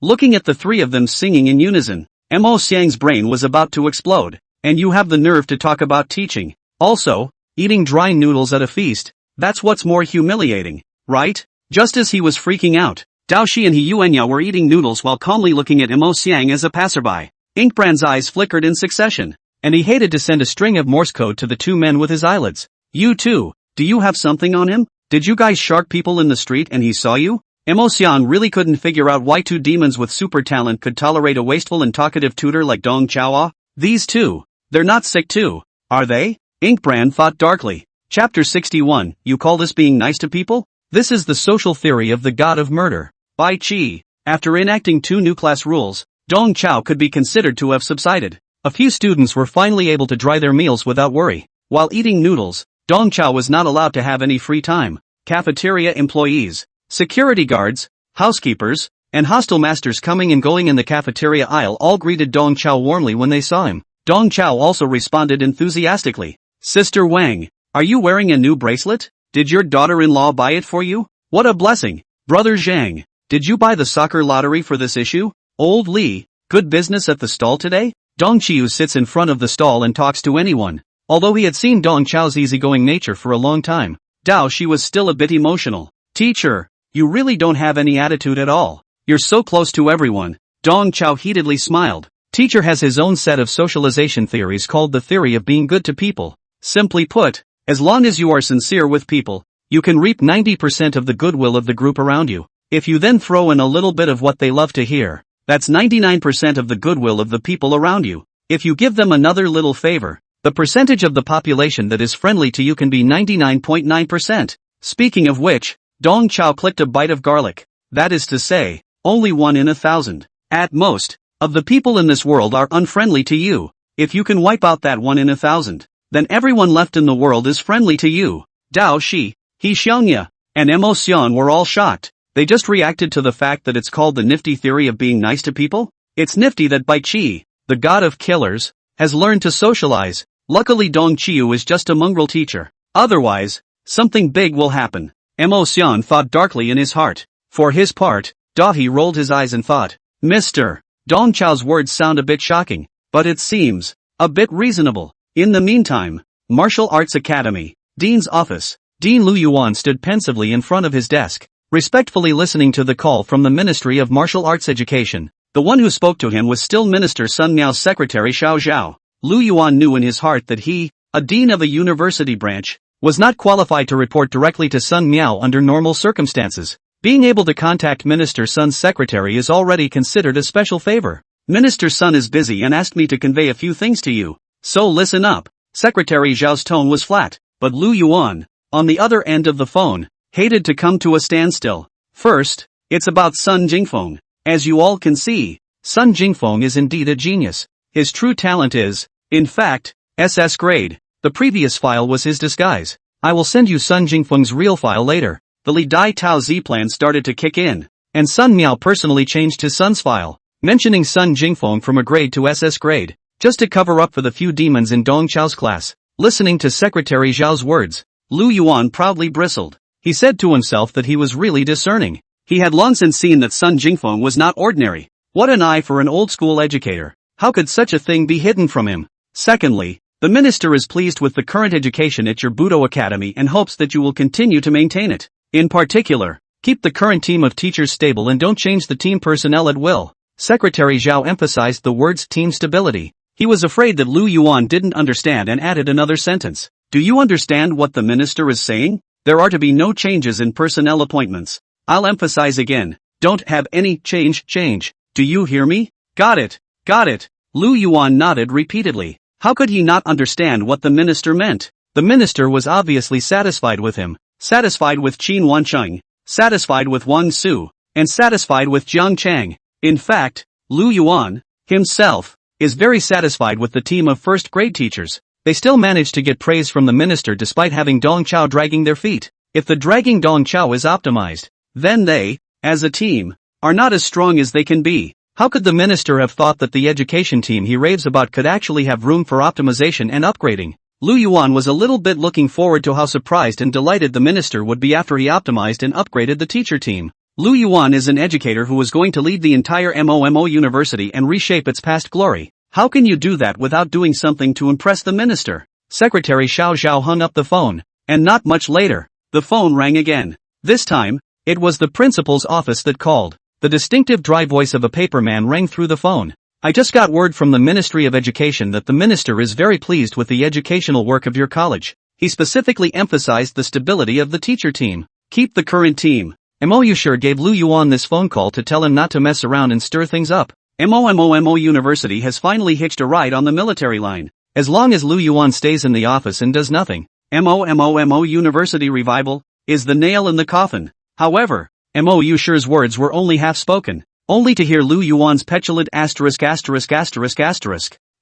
Looking at the three of them singing in unison, Mo Xiang's brain was about to explode. And you have the nerve to talk about teaching. Also, eating dry noodles at a feast, that's what's more humiliating, right? Just as he was freaking out, Dao Shi and He Yuanya were eating noodles while calmly looking at Mo Xiang as a passerby. Inkbrand's eyes flickered in succession, and he hated to send a string of Morse code to the two men with his eyelids. You too, do you have something on him? Did you guys shark people in the street and he saw you? Mo Xiang really couldn't figure out why two demons with super talent could tolerate a wasteful and talkative tutor like Dong Chaoa. These two, they're not sick too, are they? Inkbrand thought darkly. Chapter 61, you call this being nice to people? This is the social theory of the god of murder. Bai Qi. After enacting two new class rules, Dong Chao could be considered to have subsided. A few students were finally able to dry their meals without worry. While eating noodles, Dong Chao was not allowed to have any free time. Cafeteria employees, security guards, housekeepers, and hostel masters coming and going in the cafeteria aisle all greeted Dong Chao warmly when they saw him. Dong Chao also responded enthusiastically. Sister Wang, are you wearing a new bracelet? Did your daughter-in-law buy it for you? What a blessing. Brother Zhang, did you buy the soccer lottery for this issue? Old Li, good business at the stall today? Dong Qiu sits in front of the stall and talks to anyone. Although he had seen Dong Chao's easygoing nature for a long time, Dao Shi was still a bit emotional. Teacher, you really don't have any attitude at all. You're so close to everyone. Dong Chao heatedly smiled. Teacher has his own set of socialization theories called the theory of being good to people. Simply put, as long as you are sincere with people, you can reap 90% of the goodwill of the group around you. If you then throw in a little bit of what they love to hear, that's 99% of the goodwill of the people around you. If you give them another little favor, the percentage of the population that is friendly to you can be 99.9%. Speaking of which, Dong Chao clicked a bite of garlic. That is to say, only 1 in 1,000. At most, of the people in this world are unfriendly to you. If you can wipe out that 1 in 1,000, then everyone left in the world is friendly to you. Dao Shi, He Xiangya, and Mo Xian were all shocked. They just reacted to the fact that it's called the nifty theory of being nice to people. It's nifty that Bai Qi, the god of killers, has learned to socialize. Luckily Dong Qiu is just a mongrel teacher. Otherwise, something big will happen. Mo Xian thought darkly in his heart. For his part, Dahi rolled his eyes and thought, Mr. Dong Chao's words sound a bit shocking, but it seems a bit reasonable. In the meantime, Martial Arts Academy, Dean's office. Dean Lu Yuan stood pensively in front of his desk, respectfully listening to the call from the Ministry of Martial Arts Education. The one who spoke to him was still Minister Sun Miao's secretary Xiao Zhao. Lu Yuan knew in his heart that he, a dean of a university branch, was not qualified to report directly to Sun Miao under normal circumstances. Being able to contact Minister Sun's secretary is already considered a special favor. Minister Sun is busy and asked me to convey a few things to you. So listen up. Secretary Zhao's tone was flat, but Lu Yuan, on the other end of the phone, hated to come to a standstill. First, it's about Sun Jingfeng. As you all can see, Sun Jingfeng is indeed a genius. His true talent is, in fact, SS grade. The previous file was his disguise. I will send you Sun Jingfeng's real file later. The Li Dai Tao Z plan started to kick in, and Sun Miao personally changed his son's file, mentioning Sun Jingfeng from a grade to SS grade, just to cover up for the few demons in Dong Chao's class. Listening to Secretary Zhao's words, Lu Yuan proudly bristled. He said to himself that he was really discerning. He had long since seen that Sun Jingfeng was not ordinary. What an eye for an old-school educator. How could such a thing be hidden from him? Secondly, the minister is pleased with the current education at your Budo Academy and hopes that you will continue to maintain it. In particular, keep the current team of teachers stable and don't change the team personnel at will. Secretary Zhao emphasized the words team stability. He was afraid that Lu Yuan didn't understand and added another sentence. Do you understand what the minister is saying? There are to be no changes in personnel appointments. I'll emphasize again, don't have any change. Do you hear me? Got it. Lu Yuan nodded repeatedly. How could he not understand what the minister meant? The minister was obviously satisfied with him, satisfied with Qin Wancheng, satisfied with Wang Su, and satisfied with Jiang Chang. In fact, Lu Yuan, himself, is very satisfied with the team of first-grade teachers. They still managed to get praise from the minister despite having Dong Chao dragging their feet. If the dragging Dong Chao is optimized, then they, as a team, are not as strong as they can be. How could the minister have thought that the education team he raves about could actually have room for optimization and upgrading? Lu Yuan was a little bit looking forward to how surprised and delighted the minister would be after he optimized and upgraded the teacher team. Lu Yuan is an educator who is going to lead the entire MOMO University and reshape its past glory. How can you do that without doing something to impress the minister? Secretary Xiao Zhao hung up the phone, and not much later, the phone rang again. This time, it was the principal's office that called. The distinctive dry voice of a paperman rang through the phone. I just got word from the Ministry of Education that the minister is very pleased with the educational work of your college. He specifically emphasized the stability of the teacher team. Keep the current team. MOU sure gave Lu Yuan this phone call to tell him not to mess around and stir things up. MOMO University has finally hitched a ride on the military line. As long as Lu Yuan stays in the office and does nothing, MOMO University revival is the nail in the coffin. However, MOU sure's words were only half spoken, only to hear Lu Yuan's petulant asterisk,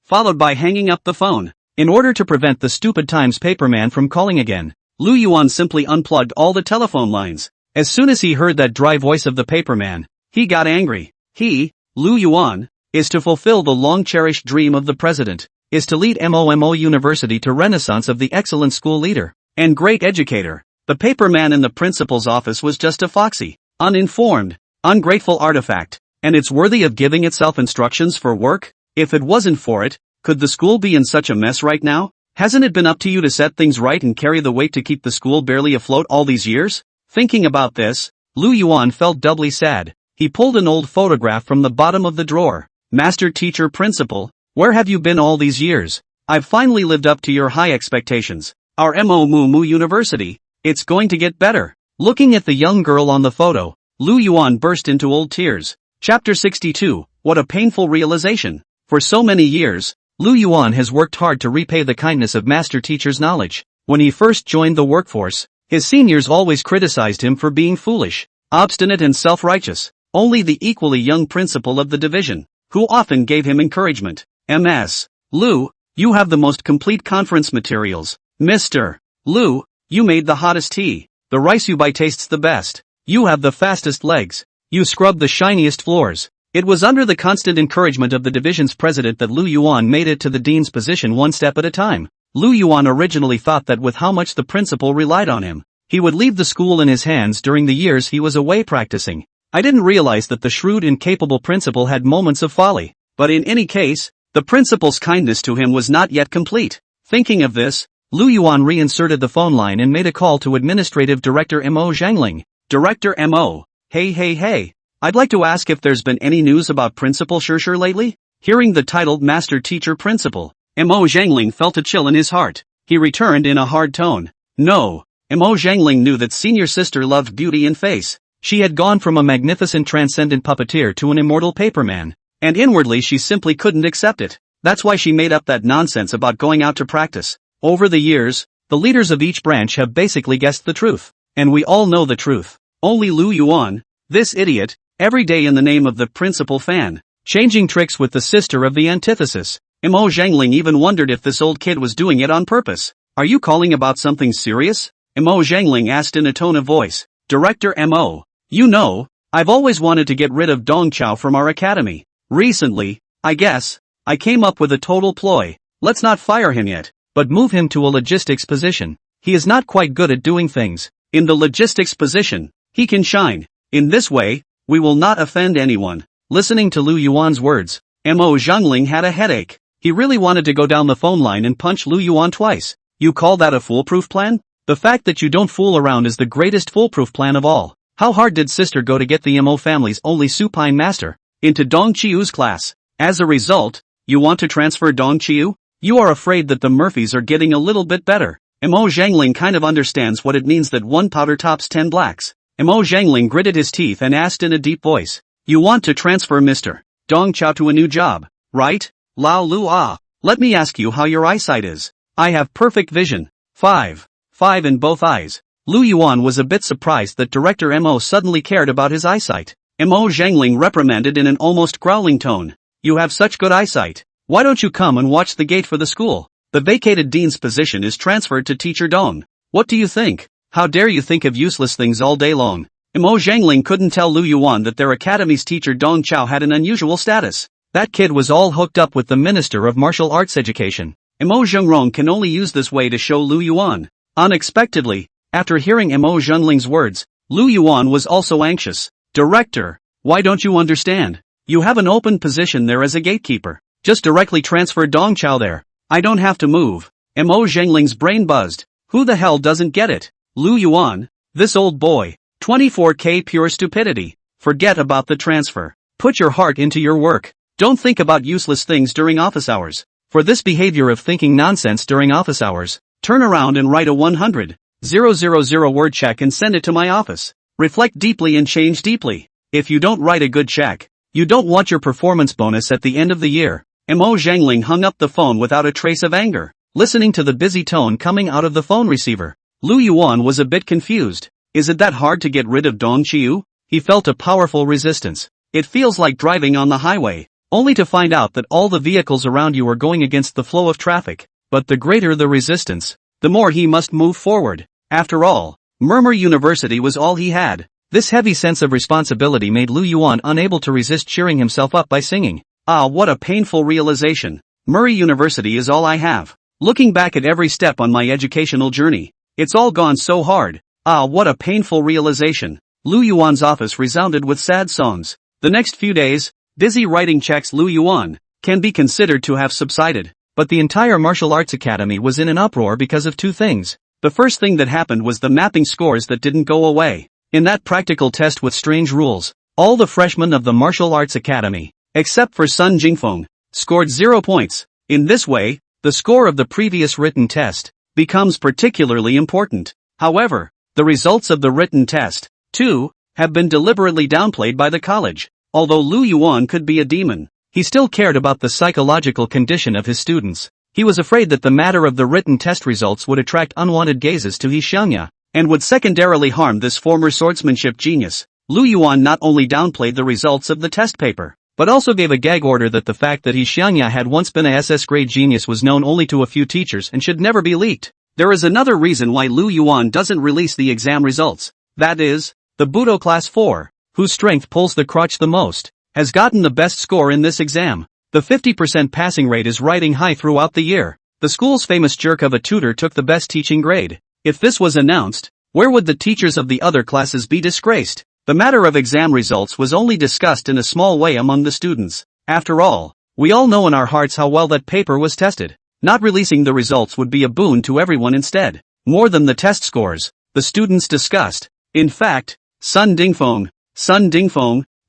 followed by hanging up the phone. In order to prevent the stupid Times paperman from calling again, Lu Yuan simply unplugged all the telephone lines. As soon as he heard that dry voice of the paperman, he got angry. He, Lu Yuan, is to fulfill the long-cherished dream of the president, is to lead MOMO University to renaissance of the excellent school leader and great educator. The paperman in the principal's office was just a foxy, uninformed, ungrateful artifact, and it's worthy of giving itself instructions for work? If it wasn't for it, could the school be in such a mess right now? Hasn't it been up to you to set things right and carry the weight to keep the school barely afloat all these years? Thinking about this, Lu Yuan felt doubly sad. He pulled an old photograph from the bottom of the drawer. Master, teacher, principal, where have you been all these years? I've finally lived up to your high expectations. Our MOMO University, it's going to get better. Looking at the young girl on the photo, Lu Yuan burst into old tears. Chapter 62, what a painful realization. For so many years, Lu Yuan has worked hard to repay the kindness of master teacher's knowledge. When he first joined the workforce, his seniors always criticized him for being foolish, obstinate and self-righteous. Only the equally young principal of the division, who often gave him encouragement. Ms. Lu, you have the most complete conference materials. Mr. Lu, you made the hottest tea. The rice you buy tastes the best. You have the fastest legs. You scrub the shiniest floors. It was under the constant encouragement of the division's president that Lu Yuan made it to the dean's position one step at a time. Lu Yuan originally thought that with how much the principal relied on him, he would leave the school in his hands during the years he was away practicing. I didn't realize that the shrewd and capable principal had moments of folly, but in any case, the principal's kindness to him was not yet complete. Thinking of this, Lu Yuan reinserted the phone line and made a call to Administrative Director Mo Zhangling. Director Mo, hey, I'd like to ask if there's been any news about Principal Shishir lately? Hearing the titled Master Teacher Principal, Mo Zhangling felt a chill in his heart. He returned in a hard tone. No. Mo Zhangling knew that senior sister loved beauty and face. She had gone from a magnificent transcendent puppeteer to an immortal paperman, and inwardly she simply couldn't accept it. That's why she made up that nonsense about going out to practice. Over the years, the leaders of each branch have basically guessed the truth, and we all know the truth. Only Lu Yuan, this idiot, every day in the name of the principal fan, changing tricks with the sister of the antithesis. Mo Zhangling even wondered if this old kid was doing it on purpose. Are you calling about something serious? Mo Zhangling asked in a tone of voice. Director Mo, you know, I've always wanted to get rid of Dong Chao from our academy. Recently, I guess, I came up with a total ploy. Let's not fire him yet, but move him to a logistics position. He is not quite good at doing things. In the logistics position, he can shine. In this way, we will not offend anyone. Listening to Lu Yuan's words, Mo Zhangling had a headache. He really wanted to go down the phone line and punch Lu Yuan twice. You call that a foolproof plan? The fact that you don't fool around is the greatest foolproof plan of all. How hard did sister go to get the Mo family's only supine master into Dong Qiu's class? As a result, you want to transfer Dong Qiu? You are afraid that the Murphys are getting a little bit better. Mo Zhangling kind of understands what it means that one powder tops 10 blacks. Mo Zhangling gritted his teeth and asked in a deep voice. You want to transfer Mr. Dong Chao to a new job, right? Lao Lu Ah. Let me ask you how your eyesight is. I have perfect vision. 5 in both eyes. Lu Yuan was a bit surprised that Director Mo suddenly cared about his eyesight. Mo Zhangling reprimanded in an almost growling tone. You have such good eyesight. Why don't you come and watch the gate for the school? The vacated dean's position is transferred to teacher Dong. What do you think? How dare you think of useless things all day long? Mo Zhangling couldn't tell Lu Yuan that their academy's teacher Dong Chao had an unusual status. That kid was all hooked up with the Minister of Martial Arts Education. Mo Zhengrong can only use this way to show Lu Yuan. Unexpectedly, after hearing Mo Zhengling's words, Lu Yuan was also anxious. Director, why don't you understand? You have an open position there as a gatekeeper. Just directly transfer Dong Chao there. I don't have to move. Mo Zhengling's brain buzzed. Who the hell doesn't get it? Lu Yuan, this old boy. 24K pure stupidity. Forget about the transfer. Put your heart into your work. Don't think about useless things during office hours. For this behavior of thinking nonsense during office hours, turn around and write a 100,000 word check and send it to my office. Reflect deeply and change deeply. If you don't write a good check, you don't want your performance bonus at the end of the year. Mo Zhengling hung up the phone without a trace of anger, listening to the busy tone coming out of the phone receiver. Lu Yuan was a bit confused. Is it that hard to get rid of Dong Qiu? He felt a powerful resistance. It feels like driving on the highway, only to find out that all the vehicles around you are going against the flow of traffic. But the greater the resistance, the more he must move forward. After all, Murmur University was all he had. This heavy sense of responsibility made Lu Yuan unable to resist cheering himself up by singing. Ah, what a painful realization. Murray University is all I have. Looking back at every step on my educational journey, it's all gone so hard. Ah, what a painful realization. Lu Yuan's office resounded with sad songs. The next few days, busy writing checks Lu Yuan can be considered to have subsided. But the entire martial arts academy was in an uproar because of two things. The first thing that happened was the mapping scores that didn't go away. In that practical test with strange rules, all the freshmen of the martial arts academy, except for Sun Jingfeng, scored 0 points. In this way, the score of the previous written test becomes particularly important. However, the results of the written test, too, have been deliberately downplayed by the college. Although Lu Yuan could be a demon, he still cared about the psychological condition of his students. He was afraid that the matter of the written test results would attract unwanted gazes to his Xiangya, and would secondarily harm this former swordsmanship genius. Lu Yuan not only downplayed the results of the test paper, but also gave a gag order that the fact that his Xiangya had once been a SS-grade genius was known only to a few teachers and should never be leaked. There is another reason why Lu Yuan doesn't release the exam results. That is, the Budo Class 4, whose strength pulls the crotch the most, has gotten the best score in this exam. The 50% passing rate is riding high throughout the year. The school's famous jerk of a tutor took the best teaching grade. If this was announced, where would the teachers of the other classes be disgraced? The matter of exam results was only discussed in a small way among the students. After all, we all know in our hearts how well that paper was tested. Not releasing the results would be a boon to everyone instead. More than the test scores, the students discussed. In fact, Sun Dingfeng,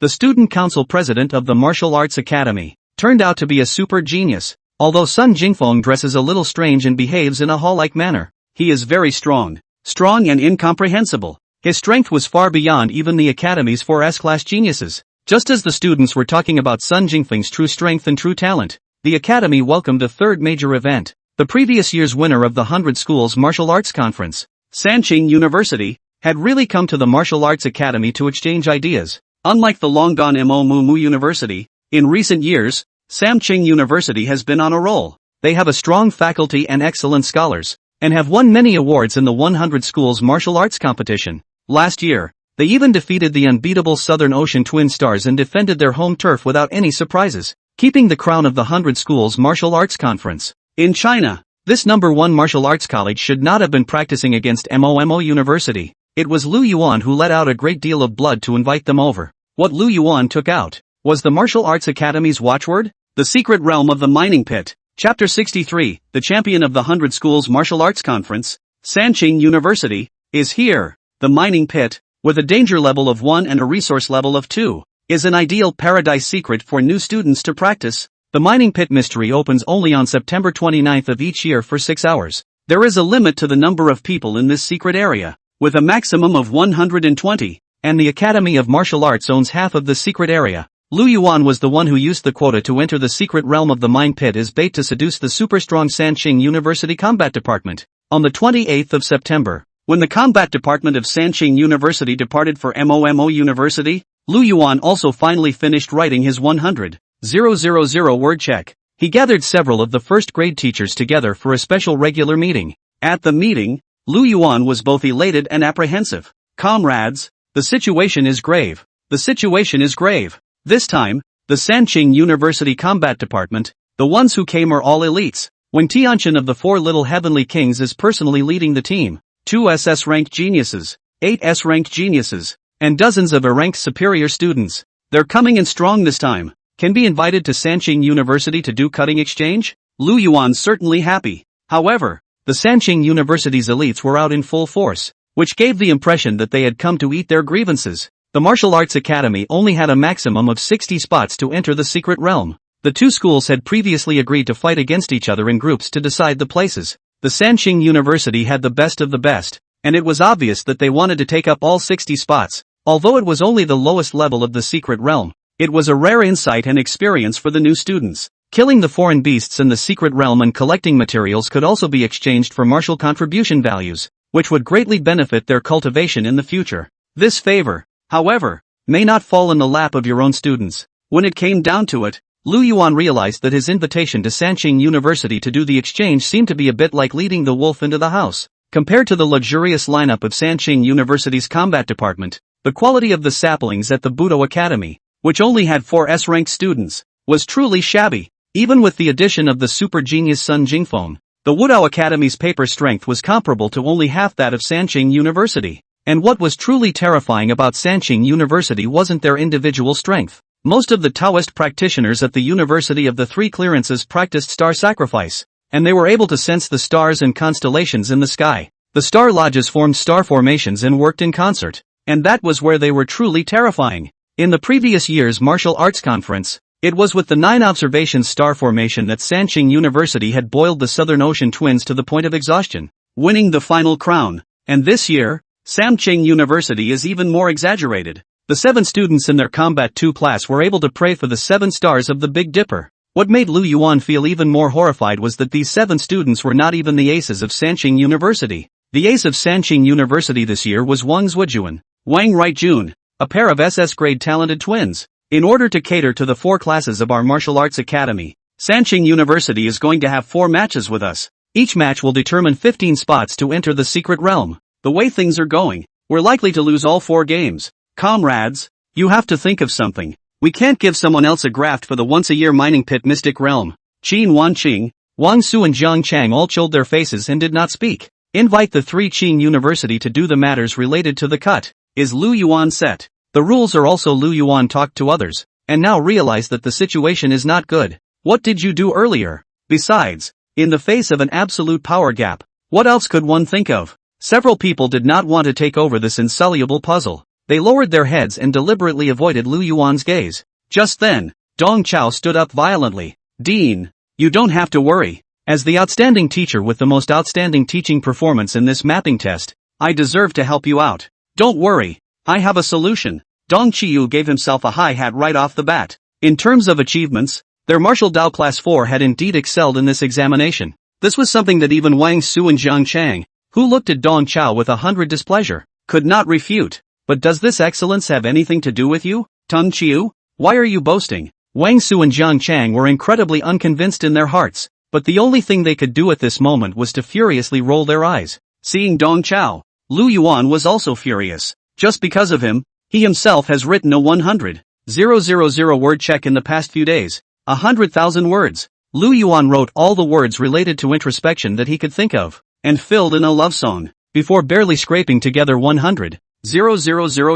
the student council president of the Martial Arts Academy, turned out to be a super genius. Although Sun Jingfeng dresses a little strange and behaves in a hall-like manner, he is very strong and incomprehensible. His strength was far beyond even the Academy's 4S-class geniuses. Just as the students were talking about Sun Jingfeng's true strength and true talent, the Academy welcomed a third major event. The previous year's winner of the 100 Schools Martial Arts Conference, Sanqing University, had really come to the Martial Arts Academy to exchange ideas. Unlike the long-gone Mo Mu University, in recent years, Sanqing University has been on a roll. They have a strong faculty and excellent scholars, and have won many awards in the 100 Schools Martial Arts competition. Last year, they even defeated the unbeatable Southern Ocean Twin Stars and defended their home turf without any surprises, keeping the crown of the 100 Schools Martial Arts Conference. In China, this #1 martial arts college should not have been practicing against Mo University. It was Lu Yuan who let out a great deal of blood to invite them over. What Lu Yuan took out was the Martial Arts Academy's watchword, the secret realm of the mining pit. Chapter 63, the champion of the 100 Schools Martial Arts Conference, Sanqing University, is here. The mining pit, with a danger level of 1 and a resource level of 2, is an ideal paradise secret for new students to practice. The mining pit mystery opens only on September 29th of each year for 6 hours. There is a limit to the number of people in this secret area, with a maximum of 120, and the Academy of Martial Arts owns half of the secret area. Lu Yuan was the one who used the quota to enter the secret realm of the mine pit as bait to seduce the super-strong Sanqing University Combat Department. On the 28th of September, when the Combat Department of Sanqing University departed for Mo University, Lu Yuan also finally finished writing his 100,000 word check. He gathered several of the first-grade teachers together for a special regular meeting. At the meeting, Lu Yuan was both elated and apprehensive. Comrades, the situation is grave. The situation is grave. This time, the Sanqing University Combat Department, the ones who came are all elites. Wang Tianqian of the 4 Little Heavenly Kings is personally leading the team. 2 SS-ranked geniuses, 8 S-ranked geniuses, and dozens of ranked superior students. They're coming in strong this time. Can be invited to Sanqing University to do cutting exchange? Lu Yuan's certainly happy. However, the Sanqing University's elites were out in full force, which gave the impression that they had come to eat their grievances. The Martial Arts Academy only had a maximum of 60 spots to enter the secret realm. The two schools had previously agreed to fight against each other in groups to decide the places. The Sanqing University had the best of the best, and it was obvious that they wanted to take up all 60 spots. Although it was only the lowest level of the secret realm, it was a rare insight and experience for the new students. Killing the foreign beasts in the secret realm and collecting materials could also be exchanged for martial contribution values, which would greatly benefit their cultivation in the future. This favor, however, may not fall in the lap of your own students. When it came down to it, Lu Yuan realized that his invitation to Sanqing University to do the exchange seemed to be a bit like leading the wolf into the house. Compared to the luxurious lineup of Sanqing University's combat department, the quality of the saplings at the Budo Academy, which only had 4 S-ranked students, was truly shabby. Even with the addition of the super genius Sun Jingfeng, the Wudao Academy's paper strength was comparable to only half that of Sanqing University. And what was truly terrifying about Sanqing University wasn't their individual strength. Most of the Taoist practitioners at the University of the Three Clearances practiced star sacrifice, and they were able to sense the stars and constellations in the sky. The star lodges formed star formations and worked in concert, and that was where they were truly terrifying. In the previous year's martial arts conference, it was with the 9 observations star formation that Sanqing University had boiled the Southern Ocean twins to the point of exhaustion, winning the final crown. And this year, Sanqing University is even more exaggerated. The 7 students in their Combat 2 class were able to pray for the 7 stars of the Big Dipper. What made Lu Yuan feel even more horrified was that these 7 students were not even the aces of Sanqing University. The ace of Sanqing University this year was Wang Zhujuan, Wang Rightjun, a pair of SS-grade talented twins. In order to cater to the 4 classes of our martial arts academy, Sanqing University is going to have 4 matches with us. Each match will determine 15 spots to enter the secret realm. The way things are going, we're likely to lose all 4 games. Comrades, you have to think of something. We can't give someone else a graft for the once-a-year mining pit mystic realm. Qin Wanqing, Wang Su and Jiang Chang all chilled their faces and did not speak. Invite the 3 Qing University to do the matters related to the cut. Is Lu Yuan set? The rules are also Lu Yuan talked to others, and now realize that the situation is not good. What did you do earlier? Besides, in the face of an absolute power gap, what else could one think of? Several people did not want to take over this insoluble puzzle. They lowered their heads and deliberately avoided Lu Yuan's gaze. Just then, Dong Chao stood up violently. Dean, you don't have to worry. As the outstanding teacher with the most outstanding teaching performance in this mapping test, I deserve to help you out. Don't worry. I have a solution. Dong Qiyu gave himself a high hat right off the bat. In terms of achievements, their Martial Dao Class 4 had indeed excelled in this examination. This was something that even Wang Su and Jiang Chang, who looked at Dong Chao with 100 displeasure, could not refute. But does this excellence have anything to do with you, Tong Qiyu? Why are you boasting? Wang Su and Jiang Chang were incredibly unconvinced in their hearts, but the only thing they could do at this moment was to furiously roll their eyes. Seeing Dong Chao, Lu Yuan was also furious. Just because of him, he himself has written a 100,000 word check in the past few days. 100,000 words. Lu Yuan wrote all the words related to introspection that he could think of, and filled in a love song, before barely scraping together 100,000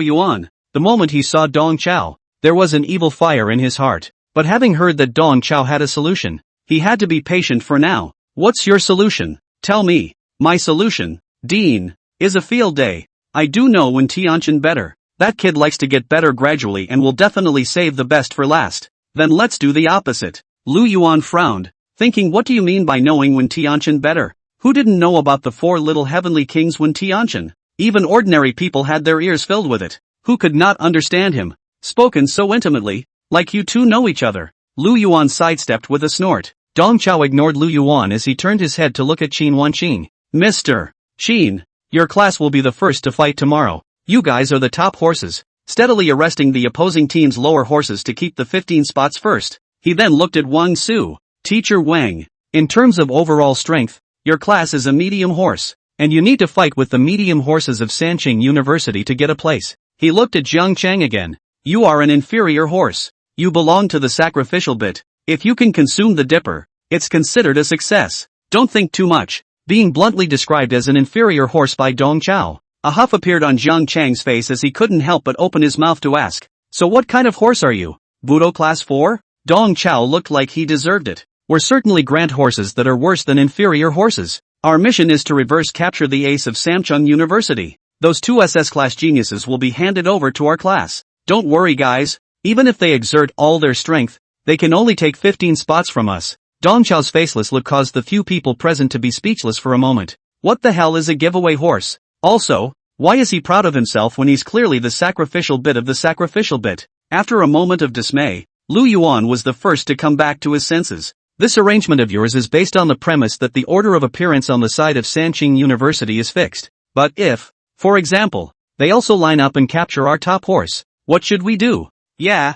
yuan. The moment he saw Dong Chao, there was an evil fire in his heart. But having heard that Dong Chao had a solution, he had to be patient for now. What's your solution? Tell me. My solution, Dean, is a field day. I do know Wen Tianqian better. That kid likes to get better gradually and will definitely save the best for last. Then let's do the opposite. Lu Yuan frowned, thinking, what do you mean by knowing Wen Tianqian better? Who didn't know about the 4 little heavenly kings Wen Tianqian? Even ordinary people had their ears filled with it. Who could not understand him? Spoken so intimately, like you two know each other. Lu Yuan sidestepped with a snort. Dong Chao ignored Lu Yuan as he turned his head to look at Qin Wanqing. Mr. Qin, your class will be the first to fight tomorrow. You guys are the top horses, steadily arresting the opposing team's lower horses to keep the 15 spots first. He then looked at Wang Su. Teacher Wang, in terms of overall strength, your class is a medium horse, and you need to fight with the medium horses of Sanqing University to get a place. He looked at Jiang Chang again. You are an inferior horse. You belong to the sacrificial bit. If you can consume the dipper, it's considered a success. Don't think too much. Being bluntly described as an inferior horse by Dong Chao, A huff appeared on Jiang Chang's face as he couldn't help but open his mouth to ask, "So what kind of horse are you? Budo class 4? Dong Chao looked like he deserved it. "We're certainly grand horses that are worse than inferior horses. Our mission is to reverse capture the ace of Samchung University. Those two SS class geniuses will be handed over to our class. Don't worry guys, even if they exert all their strength, they can only take 15 spots from us." Dong Chao's faceless look caused the few people present to be speechless for a moment. What the hell is a giveaway horse? Also, why is he proud of himself when he's clearly the sacrificial bit of the sacrificial bit? After a moment of dismay, Lu Yuan was the first to come back to his senses. "This arrangement of yours is based on the premise that the order of appearance on the side of Sanqing University is fixed. But if, for example, they also line up and capture our top horse, what should we do?" Yeah,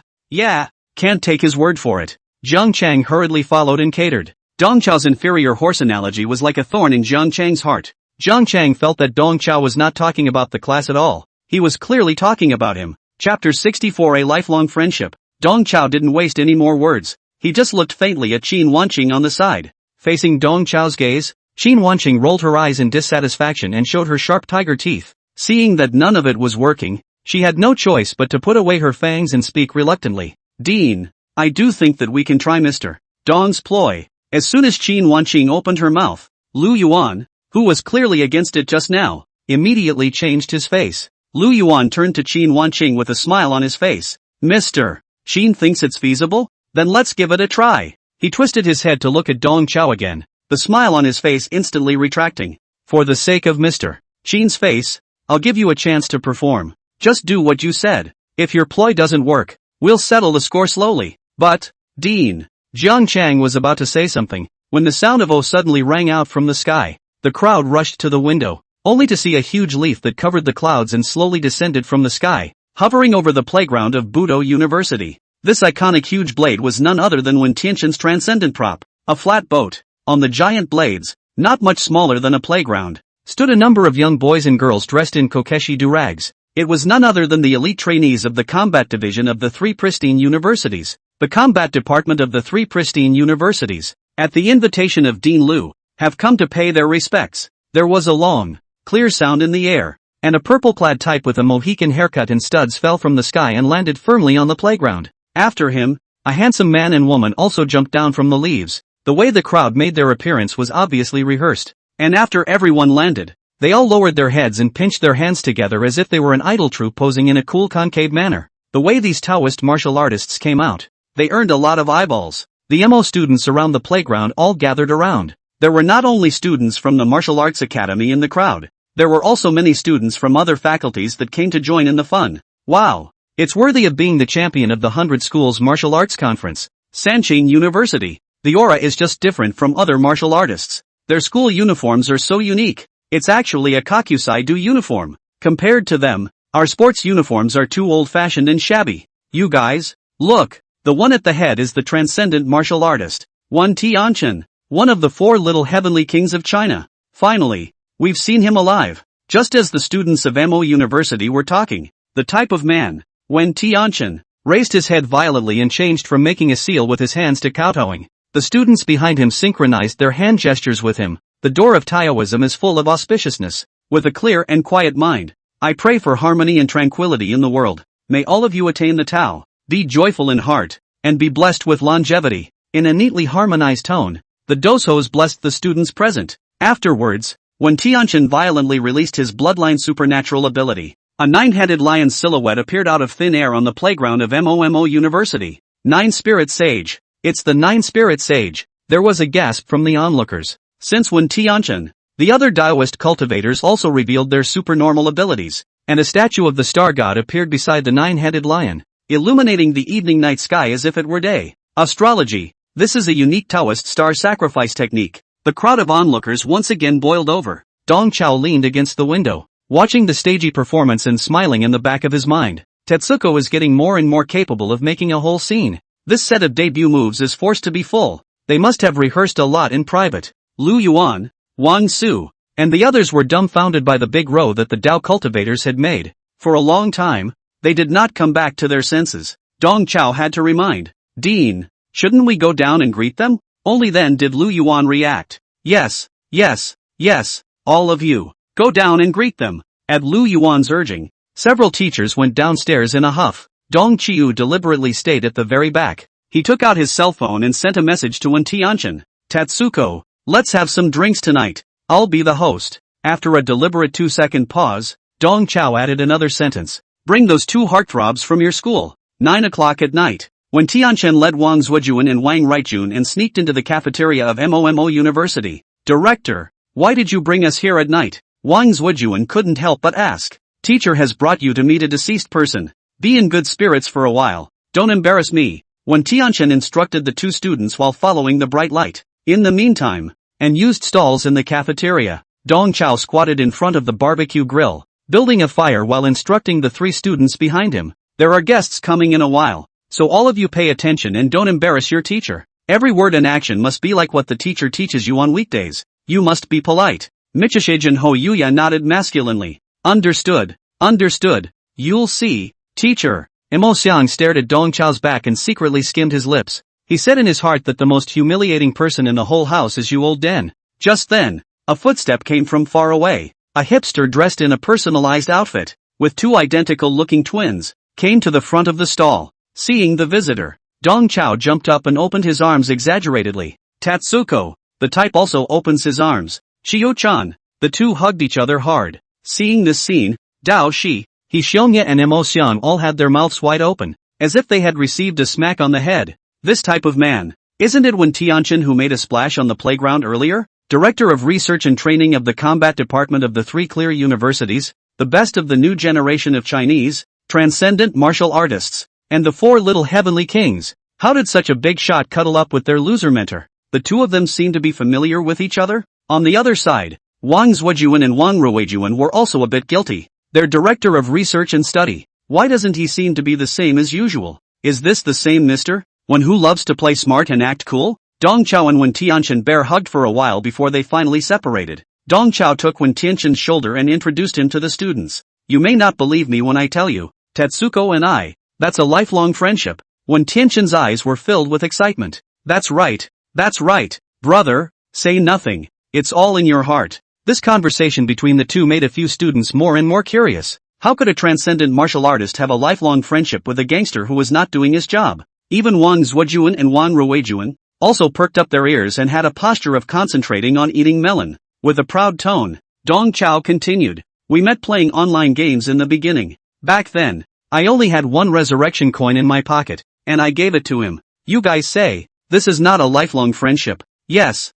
can't take his word for it. Jiang Chang hurriedly followed and catered. Dong Chao's inferior horse analogy was like a thorn in Jiang Chang's heart. Jiang Chang felt that Dong Chao was not talking about the class at all. He was clearly talking about him. Chapter 64, A Lifelong Friendship. Dong Chao didn't waste any more words. He just looked faintly at Qin Wanqing on the side. Facing Dong Chao's gaze, Qin Wanqing rolled her eyes in dissatisfaction and showed her sharp tiger teeth. Seeing that none of it was working, she had no choice but to put away her fangs and speak reluctantly. "Dean, I do think that we can try Mr. Dong's ploy." As soon as Qin Wanqing opened her mouth, Lu Yuan, who was clearly against it just now, immediately changed his face. Lu Yuan turned to Qin Wanqing with a smile on his face. "Mr. Qin thinks it's feasible? Then let's give it a try." He twisted his head to look at Dong Chao again, the smile on his face instantly retracting. "For the sake of Mr. Qin's face, I'll give you a chance to perform. Just do what you said. If your ploy doesn't work, we'll settle the score slowly." "But, Dean," Jiang Chang was about to say something, when the sound of "oh" suddenly rang out from the sky. The crowd rushed to the window, only to see a huge leaf that covered the clouds and slowly descended from the sky, hovering over the playground of Budo University. This iconic huge blade was none other than Wen Tianqian's transcendent prop, a flat boat. On the giant blades, not much smaller than a playground, stood a number of young boys and girls dressed in kokeshi durags. It was none other than the elite trainees of the combat division of the three pristine universities. The combat department of the three pristine universities, at the invitation of Dean Liu, have come to pay their respects. There was a long, clear sound in the air, and a purple-clad type with a Mohican haircut and studs fell from the sky and landed firmly on the playground. After him, a handsome man and woman also jumped down from the leaves. The way the crowd made their appearance was obviously rehearsed, and after everyone landed, they all lowered their heads and pinched their hands together as if they were an idol troupe posing in a cool concave manner. The way these Taoist martial artists came out, they earned a lot of eyeballs. The MO students around the playground all gathered around. There were not only students from the Martial Arts Academy in the crowd, there were also many students from other faculties that came to join in the fun. Wow! It's worthy of being the champion of the 100 Schools Martial Arts Conference. Sanqing University. The aura is just different from other martial artists. Their school uniforms are so unique. It's actually a Kakusai-do uniform. Compared to them, our sports uniforms are too old-fashioned and shabby. You guys, look! The one at the head is the transcendent martial artist, Wen Tianqian, one of the 4 little heavenly kings of China. Finally, we've seen him alive. Just as the students of MO University were talking, the type of man, Wen Tianqian, raised his head violently and changed from making a seal with his hands to kowtowing. The students behind him synchronized their hand gestures with him. The door of Taoism is full of auspiciousness. With a clear and quiet mind, I pray for harmony and tranquility in the world. May all of you attain the Tao. Be joyful in heart, and be blessed with longevity. In a neatly harmonized tone, the doshos blessed the students present. Afterwards, when Tianqian violently released his bloodline supernatural ability, a 9-headed lion silhouette appeared out of thin air on the playground of MOMO University. 9-Spirit Sage. It's the 9-Spirit Sage. There was a gasp from the onlookers. Since when Tianqian, the other Taoist cultivators also revealed their supernormal abilities, and a statue of the star god appeared beside the 9-headed lion, illuminating the evening night sky as if it were day. Astrology. This is a unique Taoist star sacrifice technique. The crowd of onlookers once again boiled over. Dong Chao leaned against the window, watching the stagey performance and smiling in the back of his mind. Tetsuko is getting more and more capable of making a whole scene. This set of debut moves is forced to be full. They must have rehearsed a lot in private. Lu Yuan, Wang Su, and the others were dumbfounded by the big row that the Tao cultivators had made. For a long time, they did not come back to their senses. Dong Chao had to remind Dean, shouldn't we go down and greet them? Only then did Lu Yuan react. Yes, all of you. Go down and greet them. At Lu Yuan's urging, several teachers went downstairs in a huff. Dong Qiu deliberately stayed at the very back. He took out his cell phone and sent a message to Wen Tianchen. Tatsuko, let's have some drinks tonight. I'll be the host. After a deliberate 2-second pause, Dong Chao added another sentence. Bring those two heartthrobs from your school. 9 o'clock at night. When Tianchen led Wang Zuojuan and Wang Rigjun and sneaked into the cafeteria of MOMO University. Director, why did you bring us here at night? Wang Zuojuan couldn't help but ask. Teacher has brought you to meet a deceased person. Be in good spirits for a while. Don't embarrass me. When Tianchen instructed the two students while following the bright light. In the meantime, and used stalls in the cafeteria, Dong Chao squatted in front of the barbecue grill, building a fire while instructing the three students behind him. There are guests coming in a while, so all of you pay attention and don't embarrass your teacher. Every word and action must be like what the teacher teaches you on weekdays. You must be polite. Michishijin Ho Yuya nodded masculinely. Understood. Understood. You'll see, teacher. Mo Xiang stared at Dong Chao's back and secretly skimmed his lips. He said in his heart that the most humiliating person in the whole house is you, old Den. Just then, a footstep came from far away. A hipster dressed in a personalized outfit, with two identical-looking twins, came to the front of the stall. Seeing the visitor, Dong Chao jumped up and opened his arms exaggeratedly. Tatsuko, the type, also opens his arms. Shio-chan, the two hugged each other hard. Seeing this scene, Dao Shi, He Xiongya and Mo Xiang all had their mouths wide open, as if they had received a smack on the head. This type of man, isn't it Wen Tianchen who made a splash on the playground earlier? Director of Research and Training of the Combat Department of the Three Clear Universities, the best of the new generation of Chinese, transcendent martial artists, and the four little heavenly kings. How did such a big shot cuddle up with their loser mentor? The two of them seemed to be familiar with each other. On the other side, Wang Zuojuan and Wang Ruijuan were also a bit guilty. Their Director of Research and Study. Why doesn't he seem to be the same as usual? Is this the same Mr. One who loves to play smart and act cool? Dong Chao and Wen Tianchen bear hugged for a while before they finally separated. Dong Chao took Wen Tianchen's shoulder and introduced him to the students. You may not believe me when I tell you, Tatsuko and I, that's a lifelong friendship. Wen Tianchen's eyes were filled with excitement. That's right, brother, say nothing, it's all in your heart. This conversation between the two made a few students more and more curious. How could a transcendent martial artist have a lifelong friendship with a gangster who was not doing his job? Even Wang Zuojuan and Wang Ruijuan also perked up their ears and had a posture of concentrating on eating melon. With a proud tone, Dong Chao continued, we met playing online games in the beginning. Back then, I only had one resurrection coin in my pocket, and I gave it to him. You guys say, this is not a lifelong friendship. Yes,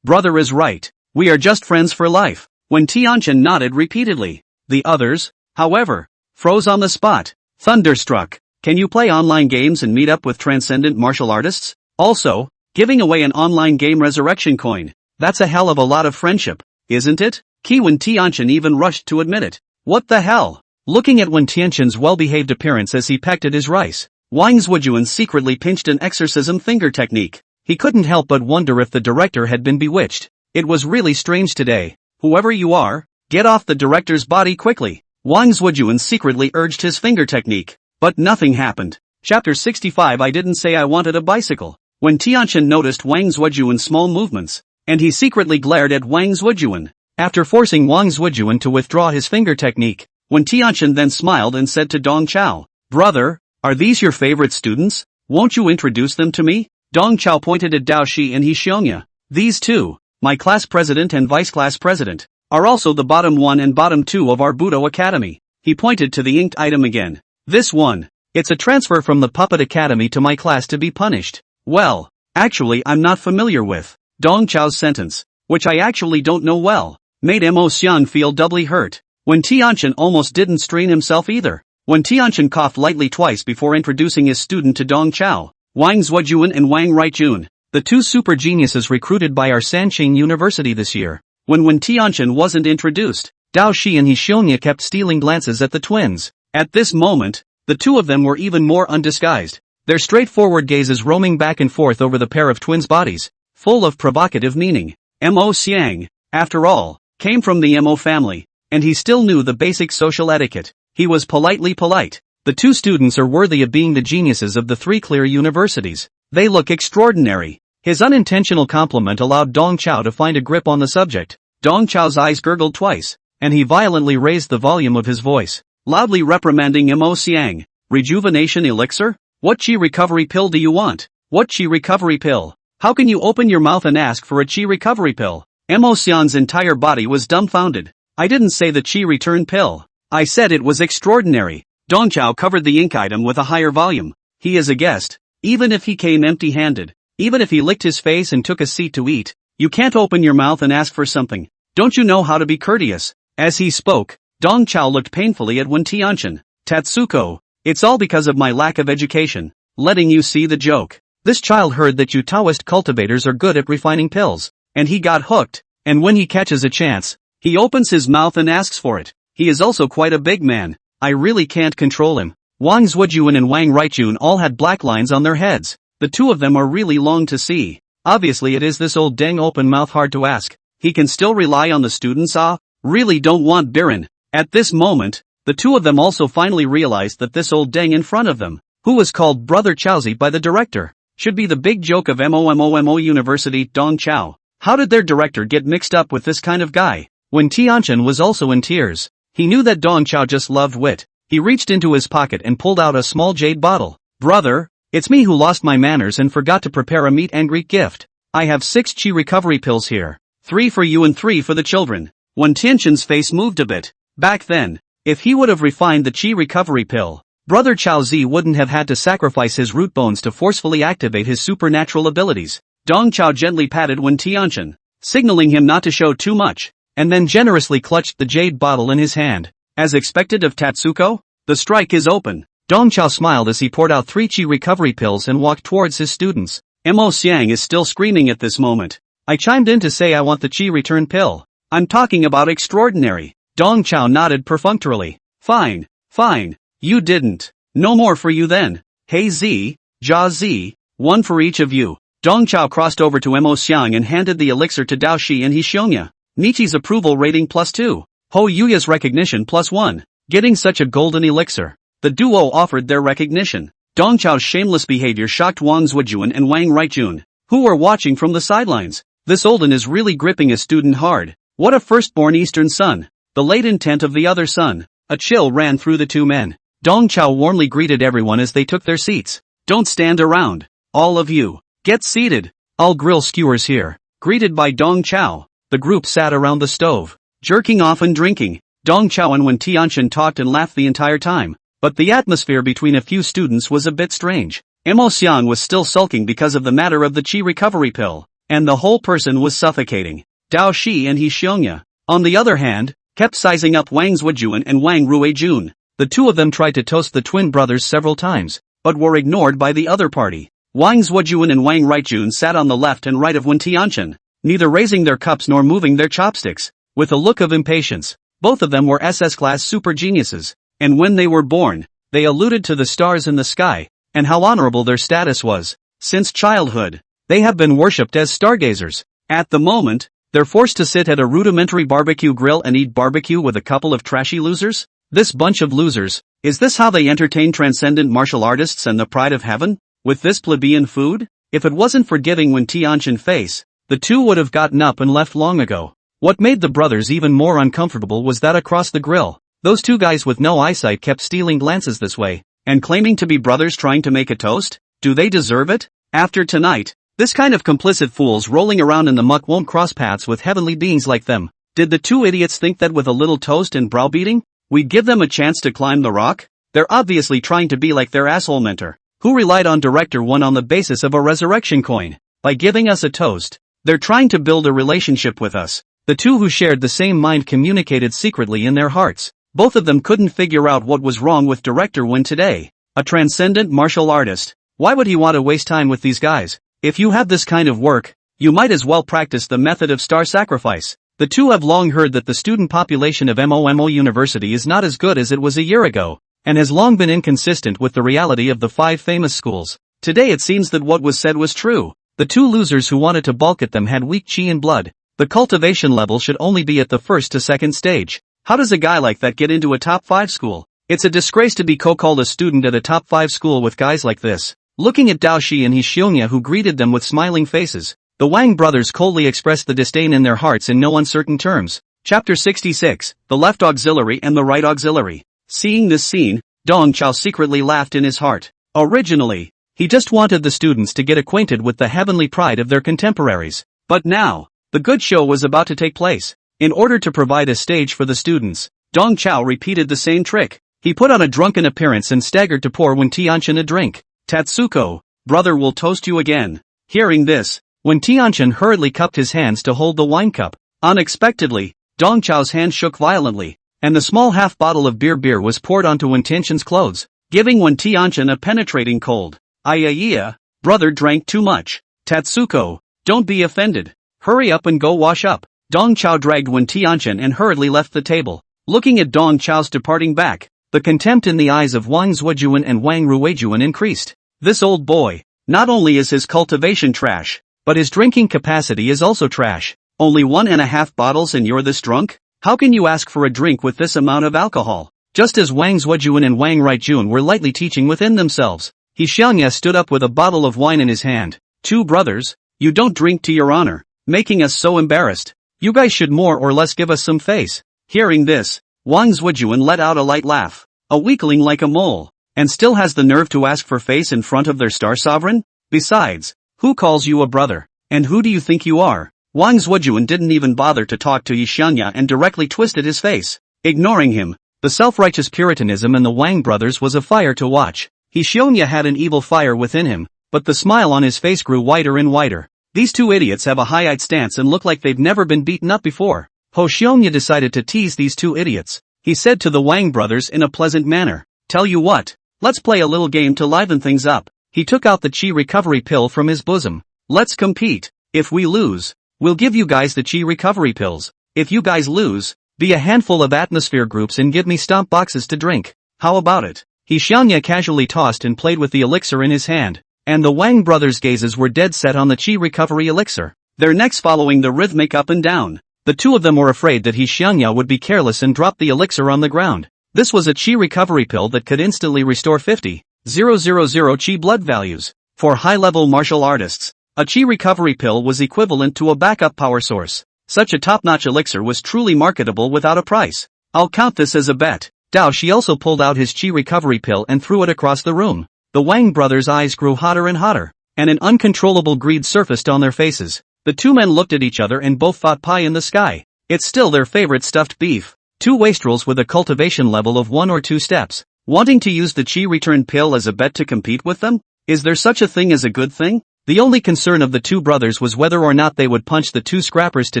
brother is right. We are just friends for life. When Tianchen nodded repeatedly, the others, however, froze on the spot, thunderstruck. Can you play online games and meet up with transcendent martial artists? Also, giving away an online game resurrection coin. That's a hell of a lot of friendship, isn't it? Wen Tianchen even rushed to admit it. What the hell? Looking at Wen Tianchen's well-behaved appearance as he pecked at his rice, Wang Zuojuan secretly pinched an exorcism finger technique. He couldn't help but wonder if the director had been bewitched. It was really strange today. Whoever you are, get off the director's body quickly. Wang Zuojuan secretly urged his finger technique. But nothing happened. Chapter 65. I didn't say I wanted a bicycle. When Tianchen noticed Wang Zuojuan's small movements, and he secretly glared at Wang Zuojuan. After forcing Wang Zuojuan to withdraw his finger technique, when Tianchen then smiled and said to Dong Chao, brother, are these your favorite students? Won't you introduce them to me? Dong Chao pointed at Dao Shi and He Xiongya. These two, my class president and vice class president, are also the bottom 1 and bottom 2 of our Budo Academy. He pointed to the inked item again. This one, it's a transfer from the Puppet Academy to my class to be punished. Well, actually I'm not familiar with. Dong Chao's sentence, which I actually don't know well, made Mo Xiang feel doubly hurt. When Tianchen almost didn't strain himself either. When Tianchen coughed lightly twice before introducing his student to Dong Chao, Wang Zuojuan and Wang Rigjun, the two super geniuses recruited by our Sanqing University this year. When Tianchen wasn't introduced, Dao Shi and He Xiongya kept stealing glances at the twins. At this moment, the two of them were even more undisguised, their straightforward gazes roaming back and forth over the pair of twins' bodies, full of provocative meaning. Mo Xiang, after all, came from the Mo family, and he still knew the basic social etiquette. He was politely polite. The two students are worthy of being the geniuses of the three clear universities. They look extraordinary. His unintentional compliment allowed Dong Chao to find a grip on the subject. Dong Chao's eyes gurgled twice, and he violently raised the volume of his voice, loudly reprimanding Mo Xiang. Rejuvenation elixir? What chi recovery pill do you want? What chi recovery pill? How can you open your mouth and ask for a chi recovery pill? Mo Xiang's entire body was dumbfounded. I didn't say the chi return pill. I said it was extraordinary. Dong Chao covered the ink item with a higher volume. He is a guest. Even if he came empty-handed, even if he licked his face and took a seat to eat, you can't open your mouth and ask for something. Don't you know how to be courteous? As he spoke, Dong Chao looked painfully at Wen Tianchen. Tatsuko, it's all because of my lack of education. Letting you see the joke. This child heard that you Taoist cultivators are good at refining pills, and he got hooked, and when he catches a chance, he opens his mouth and asks for it. He is also quite a big man. I really can't control him. Wang Zhujuan and Wang Rigjun all had black lines on their heads. The two of them are really long to see. Obviously it is this old dang open mouth hard to ask. He can still rely on the students. Really don't want Biren. At this moment, the two of them also finally realized that this old dang in front of them, who was called Brother Chaozi by the director, should be the big joke of MOMOMO University. Dong Chao. How did their director get mixed up with this kind of guy? When Tianchen was also in tears, he knew that Dong Chao just loved wit. He reached into his pocket and pulled out a small jade bottle. Brother, it's me who lost my manners and forgot to prepare a meet and greet gift. I have 6 chi recovery pills here. 3 for you and 3 for the children. When Tianchen's face moved a bit. Back then, if he would have refined the chi recovery pill, Brother Chao Zi wouldn't have had to sacrifice his root bones to forcefully activate his supernatural abilities. Dong Chao gently patted Wen Tianchen, signaling him not to show too much, and then generously clutched the jade bottle in his hand. As expected of Tatsuko, the strike is open. Dong Chao smiled as he poured out 3 chi recovery pills and walked towards his students. Mo Xiang is still screaming at this moment. I chimed in to say I want the chi return pill. I'm talking about extraordinary. Dong Chao nodded perfunctorily. Fine, fine. You didn't. No more for you then. Hey Z, Jia Z, 1 for each of you. Dong Chao crossed over to Mo Xiang and handed the elixir to Dao Shi and Hishionya. Nichi's approval rating +2. Ho Yuya's recognition +1. Getting such a golden elixir. The duo offered their recognition. Dong Chao's shameless behavior shocked Wang Zhujuan and Wang Rigjun, who were watching from the sidelines. This Olden is really gripping a student hard. What a firstborn Eastern son. The late intent of the other son. A chill ran through the two men. Dong Chao warmly greeted everyone as they took their seats. Don't stand around. All of you. Get seated. I'll grill skewers here. Greeted by Dong Chao, the group sat around the stove, jerking off and drinking. Dong Chao and Wen Tianchen talked and laughed the entire time, but the atmosphere between a few students was a bit strange. Mo Xiang was still sulking because of the matter of the chi recovery pill, and the whole person was suffocating. Dao Shi and Hishionya, on the other hand, kept sizing up Wang Zhujuan and Wang Ruijun. The two of them tried to toast the twin brothers several times, but were ignored by the other party. Wang Zhujuan and Wang Rigjun sat on the left and right of Wen Tianchen, neither raising their cups nor moving their chopsticks. With a look of impatience, both of them were SS-class super geniuses, and when they were born, they alluded to the stars in the sky, and how honorable their status was. Since childhood, they have been worshipped as stargazers. At the moment, they're forced to sit at a rudimentary barbecue grill and eat barbecue with a couple of trashy losers? This bunch of losers, is this how they entertain transcendent martial artists and the pride of heaven? With this plebeian food? If it wasn't for giving Wen Tianchen face, the two would have gotten up and left long ago. What made the brothers even more uncomfortable was that across the grill, those two guys with no eyesight kept stealing glances this way, and claiming to be brothers trying to make a toast. Do they deserve it? After tonight, this kind of complicit fools rolling around in the muck won't cross paths with heavenly beings like them. Did the two idiots think that with a little toast and browbeating, we'd give them a chance to climb the rock? They're obviously trying to be like their asshole mentor, who relied on Director 1 on the basis of a resurrection coin. By giving us a toast, they're trying to build a relationship with us. The two who shared the same mind communicated secretly in their hearts. Both of them couldn't figure out what was wrong with Director 1 today. A transcendent martial artist. Why would he want to waste time with these guys? If you have this kind of work, you might as well practice the method of star sacrifice. The two have long heard that the student population of MOMO University is not as good as it was a year ago, and has long been inconsistent with the reality of the 5 famous schools. Today it seems that what was said was true. The two losers who wanted to balk at them had weak chi and blood. The cultivation level should only be at the 1st to 2nd stage. How does a guy like that get into a top 5 school? It's a disgrace to be co-called a student at a top 5 school with guys like this. Looking at Dao Shi and Hishionya who greeted them with smiling faces, the Wang brothers coldly expressed the disdain in their hearts in no uncertain terms. Chapter 66, The Left Auxiliary and the Right Auxiliary. Seeing this scene, Dong Chao secretly laughed in his heart. Originally, he just wanted the students to get acquainted with the heavenly pride of their contemporaries. But now, the good show was about to take place. In order to provide a stage for the students, Dong Chao repeated the same trick. He put on a drunken appearance and staggered to pour Wen Tianchen a drink. Tatsuko, brother will toast you again. Hearing this, Wen Tianchen hurriedly cupped his hands to hold the wine cup. Unexpectedly, Dong Chao's hand shook violently, and the small half bottle of beer was poured onto Wen Tianchen's clothes, giving Wen Tianchen a penetrating cold. Iya, brother drank too much. Tatsuko, don't be offended. Hurry up and go wash up. Dong Chao dragged Wen Tianchen and hurriedly left the table. Looking at Dong Chao's departing back, the contempt in the eyes of Wang Zuojuan and Wang Ruijuan increased. This old boy, not only is his cultivation trash, but his drinking capacity is also trash. Only 1.5 bottles and you're this drunk? How can you ask for a drink with this amount of alcohol? Just as Wang Zuojuan and Wang Ruijun were lightly teaching within themselves, He Xiangya stood up with a bottle of wine in his hand. Two brothers, you don't drink to your honor, making us so embarrassed. You guys should more or less give us some face. Hearing this, Wang Zuojuan let out a light laugh. A weakling like a mole, and still has the nerve to ask for face in front of their star sovereign? Besides, who calls you a brother? And who do you think you are? Wang Zuojuan didn't even bother to talk to Yi Xiangya and directly twisted his face. Ignoring him, the self-righteous puritanism in the Wang brothers was a fire to watch. Yi Xiangya had an evil fire within him, but the smile on his face grew wider and wider. These two idiots have a high-eyed stance and look like they've never been beaten up before. Ho Xiongya decided to tease these two idiots. He said to the Wang brothers in a pleasant manner, "Tell you what, let's play a little game to liven things up." He took out the chi recovery pill from his bosom. "Let's compete. If we lose, we'll give you guys the chi recovery pills. If you guys lose, be a handful of atmosphere groups and give me stomp boxes to drink. How about it?" He Xiangya casually tossed and played with the elixir in his hand, and the Wang brothers' gazes were dead set on the chi recovery elixir, their necks following the rhythmic up and down. The two of them were afraid that He Xiangya would be careless and drop the elixir on the ground. This was a chi recovery pill that could instantly restore 50,000 chi blood values. For high-level martial artists, a chi recovery pill was equivalent to a backup power source. Such a top-notch elixir was truly marketable without a price. I'll count this as a bet. Dao Shi also pulled out his chi recovery pill and threw it across the room. The Wang brothers' eyes grew hotter and hotter, and an uncontrollable greed surfaced on their faces. The two men looked at each other and both thought pie in the sky. It's still their favorite stuffed beef. Two wastrels with a cultivation level of 1 or 2 steps, wanting to use the chi return pill as a bet to compete with them? Is there such a thing as a good thing? The only concern of the two brothers was whether or not they would punch the two scrappers to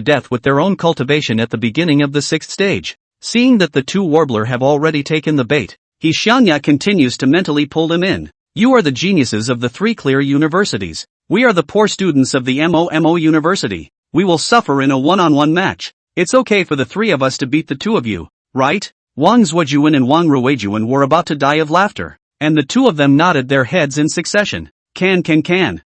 death with their own cultivation at the beginning of the 6th stage. Seeing that the two warbler have already taken the bait, He Xiangya continues to mentally pull them in. You are the geniuses of the 3 clear universities. We are the poor students of the MOMO University. We will suffer in a one-on-one match. It's okay for the 3 of us to beat the 2 of you, right? Wang Zuojuan and Wang Ruijuan were about to die of laughter, and the 2 of them nodded their heads in succession. Can.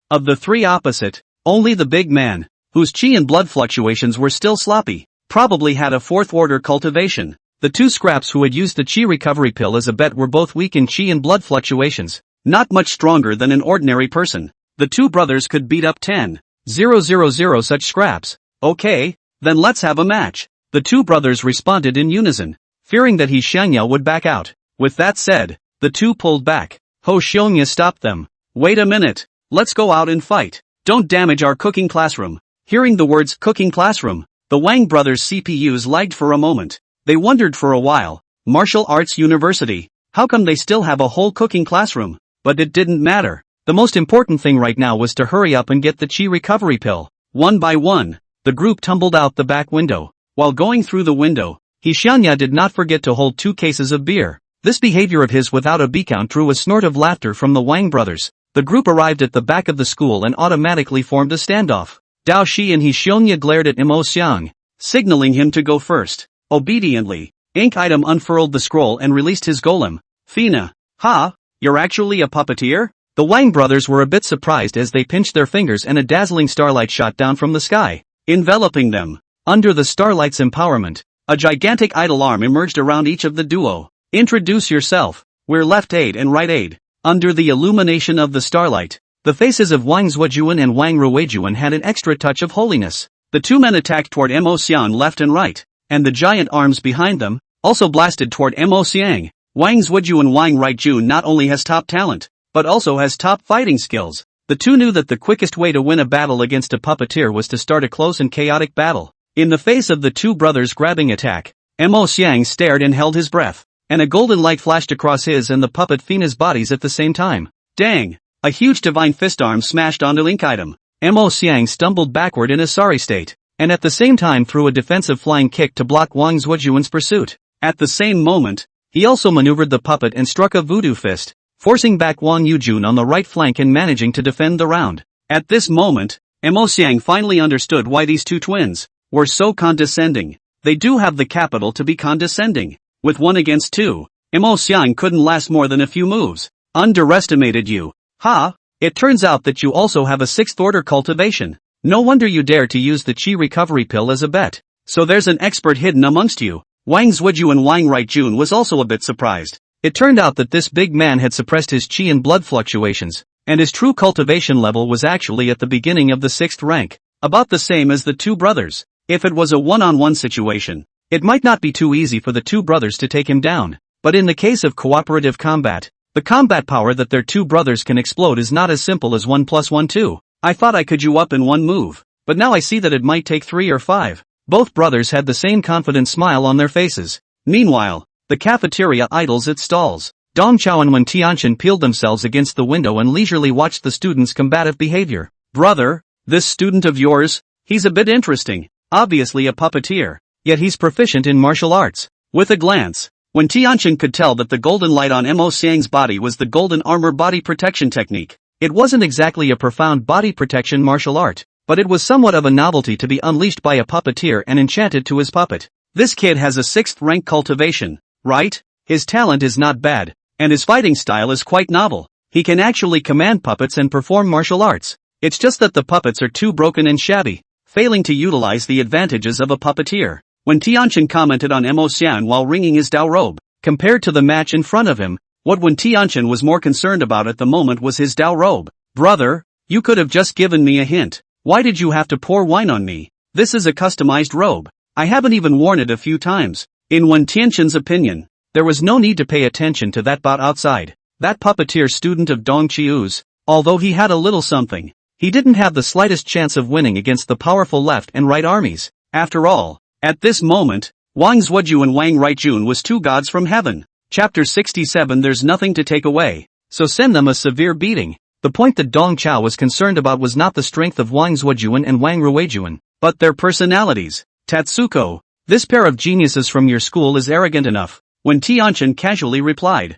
Of the 3 opposite, only the big man, whose chi and blood fluctuations were still sloppy, probably had a 4th-order cultivation. The 2 scraps who had used the chi recovery pill as a bet were both weak in chi and blood fluctuations, not much stronger than an ordinary person. The 2 brothers could beat up 10,000 such scraps. Okay, then let's have a match. The 2 brothers responded in unison, fearing that He Xiangya would back out. With that said, the 2 pulled back. Ho Xiongya stopped them. Wait a minute, let's go out and fight. Don't damage our cooking classroom. Hearing the words cooking classroom, the Wang brothers' CPUs lagged for a moment. They wondered for a while, martial arts university, how come they still have a whole cooking classroom? But it didn't matter. The most important thing right now was to hurry up and get the chi recovery pill. One by one, the group tumbled out the back window. While going through the window, He Xiangya did not forget to hold 2 cases of beer. This behavior of his without a beacon drew a snort of laughter from the Wang brothers. The group arrived at the back of the school and automatically formed a standoff. Dao Shi and He Xiangya glared at Mo Xiang, signaling him to go first. Obediently, Ink Item unfurled the scroll and released his golem. Fina, ha, you're actually a puppeteer? The Wang brothers were a bit surprised as they pinched their fingers and a dazzling starlight shot down from the sky, enveloping them. Under the starlight's empowerment, a gigantic idol arm emerged around each of the duo. Introduce yourself. We're left aid and right aid. Under the illumination of the starlight, the faces of Wang Zuojuan and Wang Ruijuan had an extra touch of holiness. The 2 men attacked toward Mo Xian left and right. and the giant arms behind them, also blasted toward Mo Xiang. Wang Zhuju and Wang Ruijun not only has top talent, but also has top fighting skills. The two knew that the quickest way to win a battle against a puppeteer was to start a close and chaotic battle. In the face of the two brothers' grabbing attack, Mo Xiang stared and held his breath, and a golden light flashed across his and the puppet Fina's bodies at the same time. Dang! A huge divine fist arm smashed onto link item. Mo Xiang stumbled backward in a sorry state, and at the same time threw a defensive flying kick to block Wang Zhujuan's pursuit. At the same moment, he also maneuvered the puppet and struck a voodoo fist, forcing back Wang Yujun on the right flank and managing to defend the round. At this moment, Mo Xiang finally understood why these two twins were so condescending. They do have the capital to be condescending. With 1 against 2, Mo Xiang couldn't last more than a few moves. Underestimated you. Ha! It turns out that you also have a 6th order cultivation. No wonder you dare to use the chi recovery pill as a bet. So there's an expert hidden amongst you. Wang Zhuju and Wang Ruijun was also a bit surprised. It turned out that this big man had suppressed his chi and blood fluctuations, and his true cultivation level was actually at the beginning of the 6th rank, about the same as the two brothers. If it was a one-on-one situation, it might not be too easy for the two brothers to take him down, but in the case of cooperative combat, the combat power that their two brothers can explode is not as simple as 1 + 1 2. I thought I could you up in one move, but now I see that it might take 3 or 5. Both brothers had the same confident smile on their faces. Meanwhile, the cafeteria idles its stalls. Dong Chao and Wen Tianchen peeled themselves against the window and leisurely watched the students' combative behavior. Brother, this student of yours, he's a bit interesting. Obviously a puppeteer, yet he's proficient in martial arts. With a glance, Wen Tianchen could tell that the golden light on Mo Xiang's body was the golden armor body protection technique. It wasn't exactly a profound body protection martial art, but it was somewhat of a novelty to be unleashed by a puppeteer and enchanted to his puppet. This kid has a 6th rank cultivation, right? His talent is not bad, and his fighting style is quite novel. He can actually command puppets and perform martial arts. It's just that the puppets are too broken and shabby, failing to utilize the advantages of a puppeteer. When Tianchen commented on Mo Xiang while wringing his Dao robe, compared to the match in front of him, what Wen Tianchen was more concerned about at the moment was his Dao robe. Brother, you could have just given me a hint. Why did you have to pour wine on me? This is a customized robe. I haven't even worn it a few times. In Wen Tianchen's opinion, there was no need to pay attention to that bot outside. That puppeteer student of Dong Qiu's, although he had a little something, he didn't have the slightest chance of winning against the powerful left and right armies. After all, at this moment, Wang Zhuju and Wang Ruijun was two gods from heaven. Chapter 67. There's nothing to take away, so send them a severe beating. The point that Dong Chao was concerned about was not the strength of Wang Zhujuan and Wang Ruijun, but their personalities. Tatsuko, this pair of geniuses from your school is arrogant enough. When Tianchen casually replied,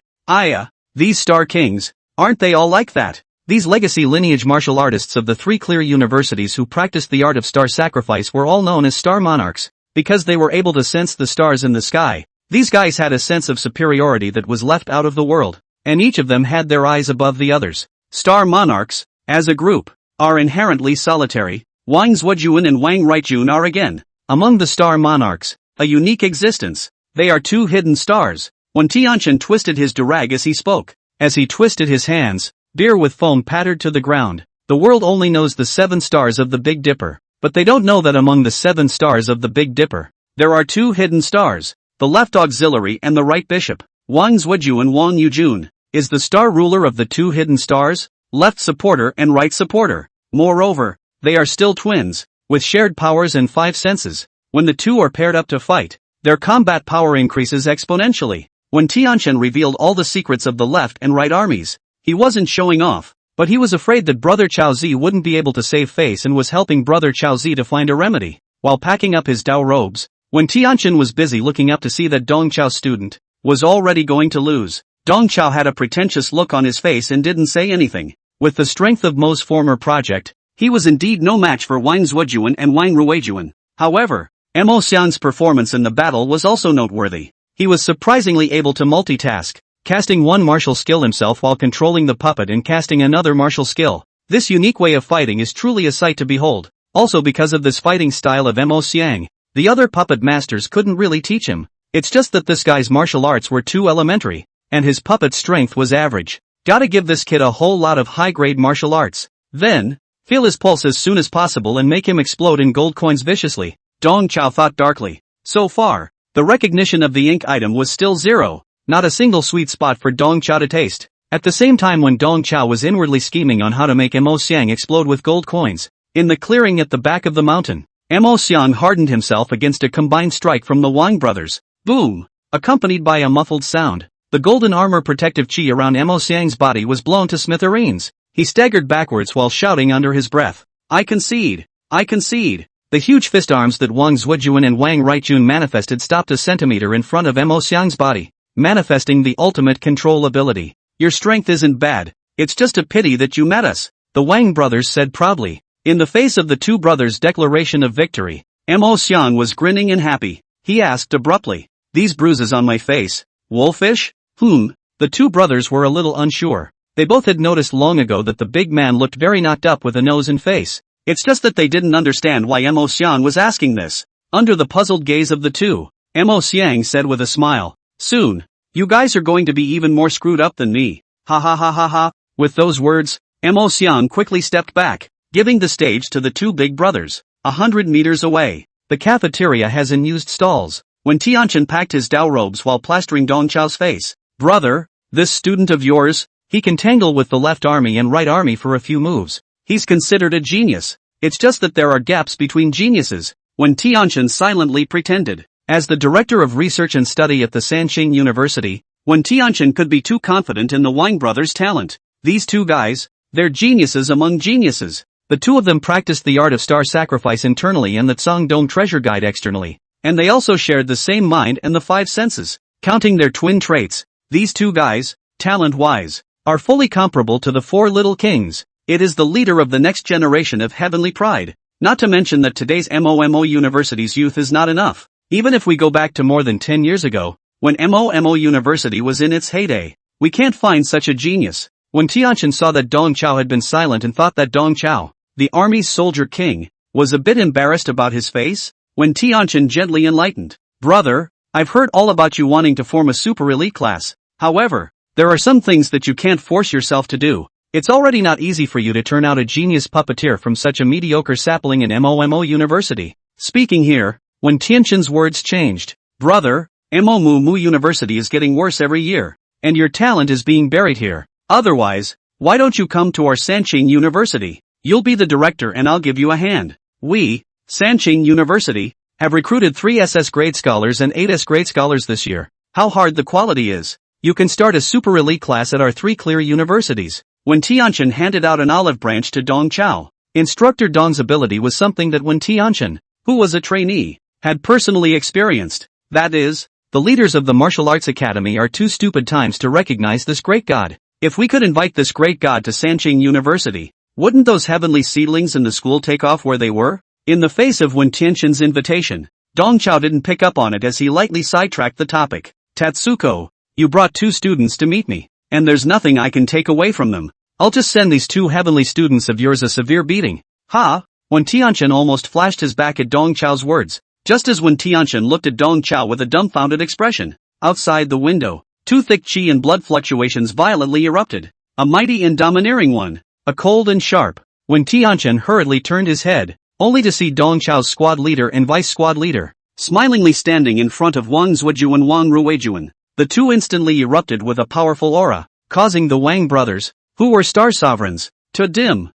these Star Kings, aren't they all like that? These legacy lineage martial artists of the 3 clear universities who practiced the art of star sacrifice were all known as star monarchs, because they were able to sense the stars in the sky. These guys had a sense of superiority that was left out of the world, and each of them had their eyes above the others. Star monarchs, as a group, are inherently solitary. Wang Zhujuan and Wang Ruijun are again, among the star monarchs, a unique existence. They are 2 hidden stars. When Tianchen twisted his durag as he spoke, as he twisted his hands, beer with foam pattered to the ground. The world only knows the 7 stars of the Big Dipper, but they don't know that among the 7 stars of the Big Dipper, there are 2 hidden stars, the left auxiliary and the right bishop. Wang Zhuju and Wang Yujun is the star ruler of the 2 hidden stars, left supporter and right supporter. Moreover, they are still twins, with shared powers and 5 senses. When the 2 are paired up to fight, their combat power increases exponentially. When Tianchen revealed all the secrets of the left and right armies, he wasn't showing off, but he was afraid that Brother Chaozi wouldn't be able to save face and was helping Brother Chaozi to find a remedy. While packing up his Dao robes, when Tianchen was busy looking up to see that Dong Chao's student was already going to lose, Dong Chao had a pretentious look on his face and didn't say anything. With the strength of Mo's former project, he was indeed no match for Wang Zhujuan and Wang Ruijun. However, Mo Xiang's performance in the battle was also noteworthy. He was surprisingly able to multitask, casting one martial skill himself while controlling the puppet and casting another martial skill. This unique way of fighting is truly a sight to behold. Also because of this fighting style of Mo Xiang, the other puppet masters couldn't really teach him. It's just that this guy's martial arts were too elementary, and his puppet strength was average. Gotta give this kid a whole lot of high-grade martial arts. Then, feel his pulse as soon as possible and make him explode in gold coins viciously. Dong Chao thought darkly. So far, the recognition of the ink item was still zero, not a single sweet spot for Dong Chao to taste. At the same time when Dong Chao was inwardly scheming on how to make Mo Xiang explode with gold coins, in the clearing at the back of the mountain, Mo Xiang hardened himself against a combined strike from the Wang brothers. Boom! Accompanied by a muffled sound, the golden armor protective chi around Mo Xiang's body was blown to smithereens. He staggered backwards while shouting under his breath, "I concede! I concede!" The huge fist arms that Wang Zuojuan and Wang Rigjun manifested stopped a centimeter in front of Mo Xiang's body, manifesting the ultimate control ability. "Your strength isn't bad, it's just a pity that you met us," the Wang brothers said proudly. In the face of the two brothers' declaration of victory, Mo Xiang was grinning and happy. He asked abruptly, "These bruises on my face, wolfish?" The two brothers were a little unsure. They both had noticed long ago that the big man looked very knocked up with a nose and face. It's just that they didn't understand why Mo Xiang was asking this. Under the puzzled gaze of the two, Mo Xiang said with a smile, "Soon, you guys are going to be even more screwed up than me. Ha ha ha ha ha." With those words, Mo Xiang quickly stepped back, giving the stage to the two big brothers. 100 meters away, the cafeteria has unused stalls. When Tianchen packed his Dao robes while plastering Dong Chao's face, "Brother, this student of yours, he can tangle with the left army and right army for a few moves. He's considered a genius. It's just that there are gaps between geniuses." When Tianchen silently pretended, as the director of research and study at the Sanqing University, when Tianchen could be too confident in the Wang brothers' talent. These two guys, they're geniuses among geniuses. The two of them practiced the art of star sacrifice internally and the Cangdong treasure guide externally. And they also shared the same mind and the five senses. Counting their twin traits, these two guys, talent-wise, are fully comparable to the four little kings. It is the leader of the next generation of heavenly pride. Not to mention that today's MOMO University's youth is not enough. Even if we go back to more than 10 years ago, when MOMO University was in its heyday, we can't find such a genius. When Tianchen saw that Dong Chao had been silent and thought that Dong Chao, the army's soldier king, was a bit embarrassed about his face, when Tianchen gently enlightened, "Brother, I've heard all about you wanting to form a super elite class. However, there are some things that you can't force yourself to do. It's already not easy for you to turn out a genius puppeteer from such a mediocre sapling in MOMO University." Speaking here, when Tianchen's words changed, "Brother, MOMO University is getting worse every year, and your talent is being buried here. Otherwise, why don't you come to our Sanqing University? You'll be the director and I'll give you a hand. We, Sanqing University, have recruited 3 SS grade scholars and 8 S grade scholars this year. How hard the quality is. You can start a super elite class at our 3 clear universities." When Tianchen handed out an olive branch to Dong Chao, Instructor Dong's ability was something that when Tianchen, who was a trainee, had personally experienced. That is, the leaders of the martial arts academy are too stupid times to recognize this great god. If we could invite this great god to Sanqing University, wouldn't those heavenly seedlings in the school take off where they were? In the face of Wen Tianchen's invitation, Dong Chao didn't pick up on it as he lightly sidetracked the topic. "Tatsuko, you brought 2 students to meet me, and there's nothing I can take away from them. I'll just send these 2 heavenly students of yours a severe beating." "Ha!" When Tianchen almost flashed his back at Dong Chao's words, just as when Tianchen looked at Dong Chao with a dumbfounded expression. Outside the window, 2 thick chi and blood fluctuations violently erupted. A mighty and domineering one. A cold and sharp. When Tianchen hurriedly turned his head, only to see Dong Chao's squad leader and vice squad leader, smilingly standing in front of Wang Zuoju and Wang Ruijuan. The two instantly erupted with a powerful aura, causing the Wang brothers, who were star sovereigns, to dim.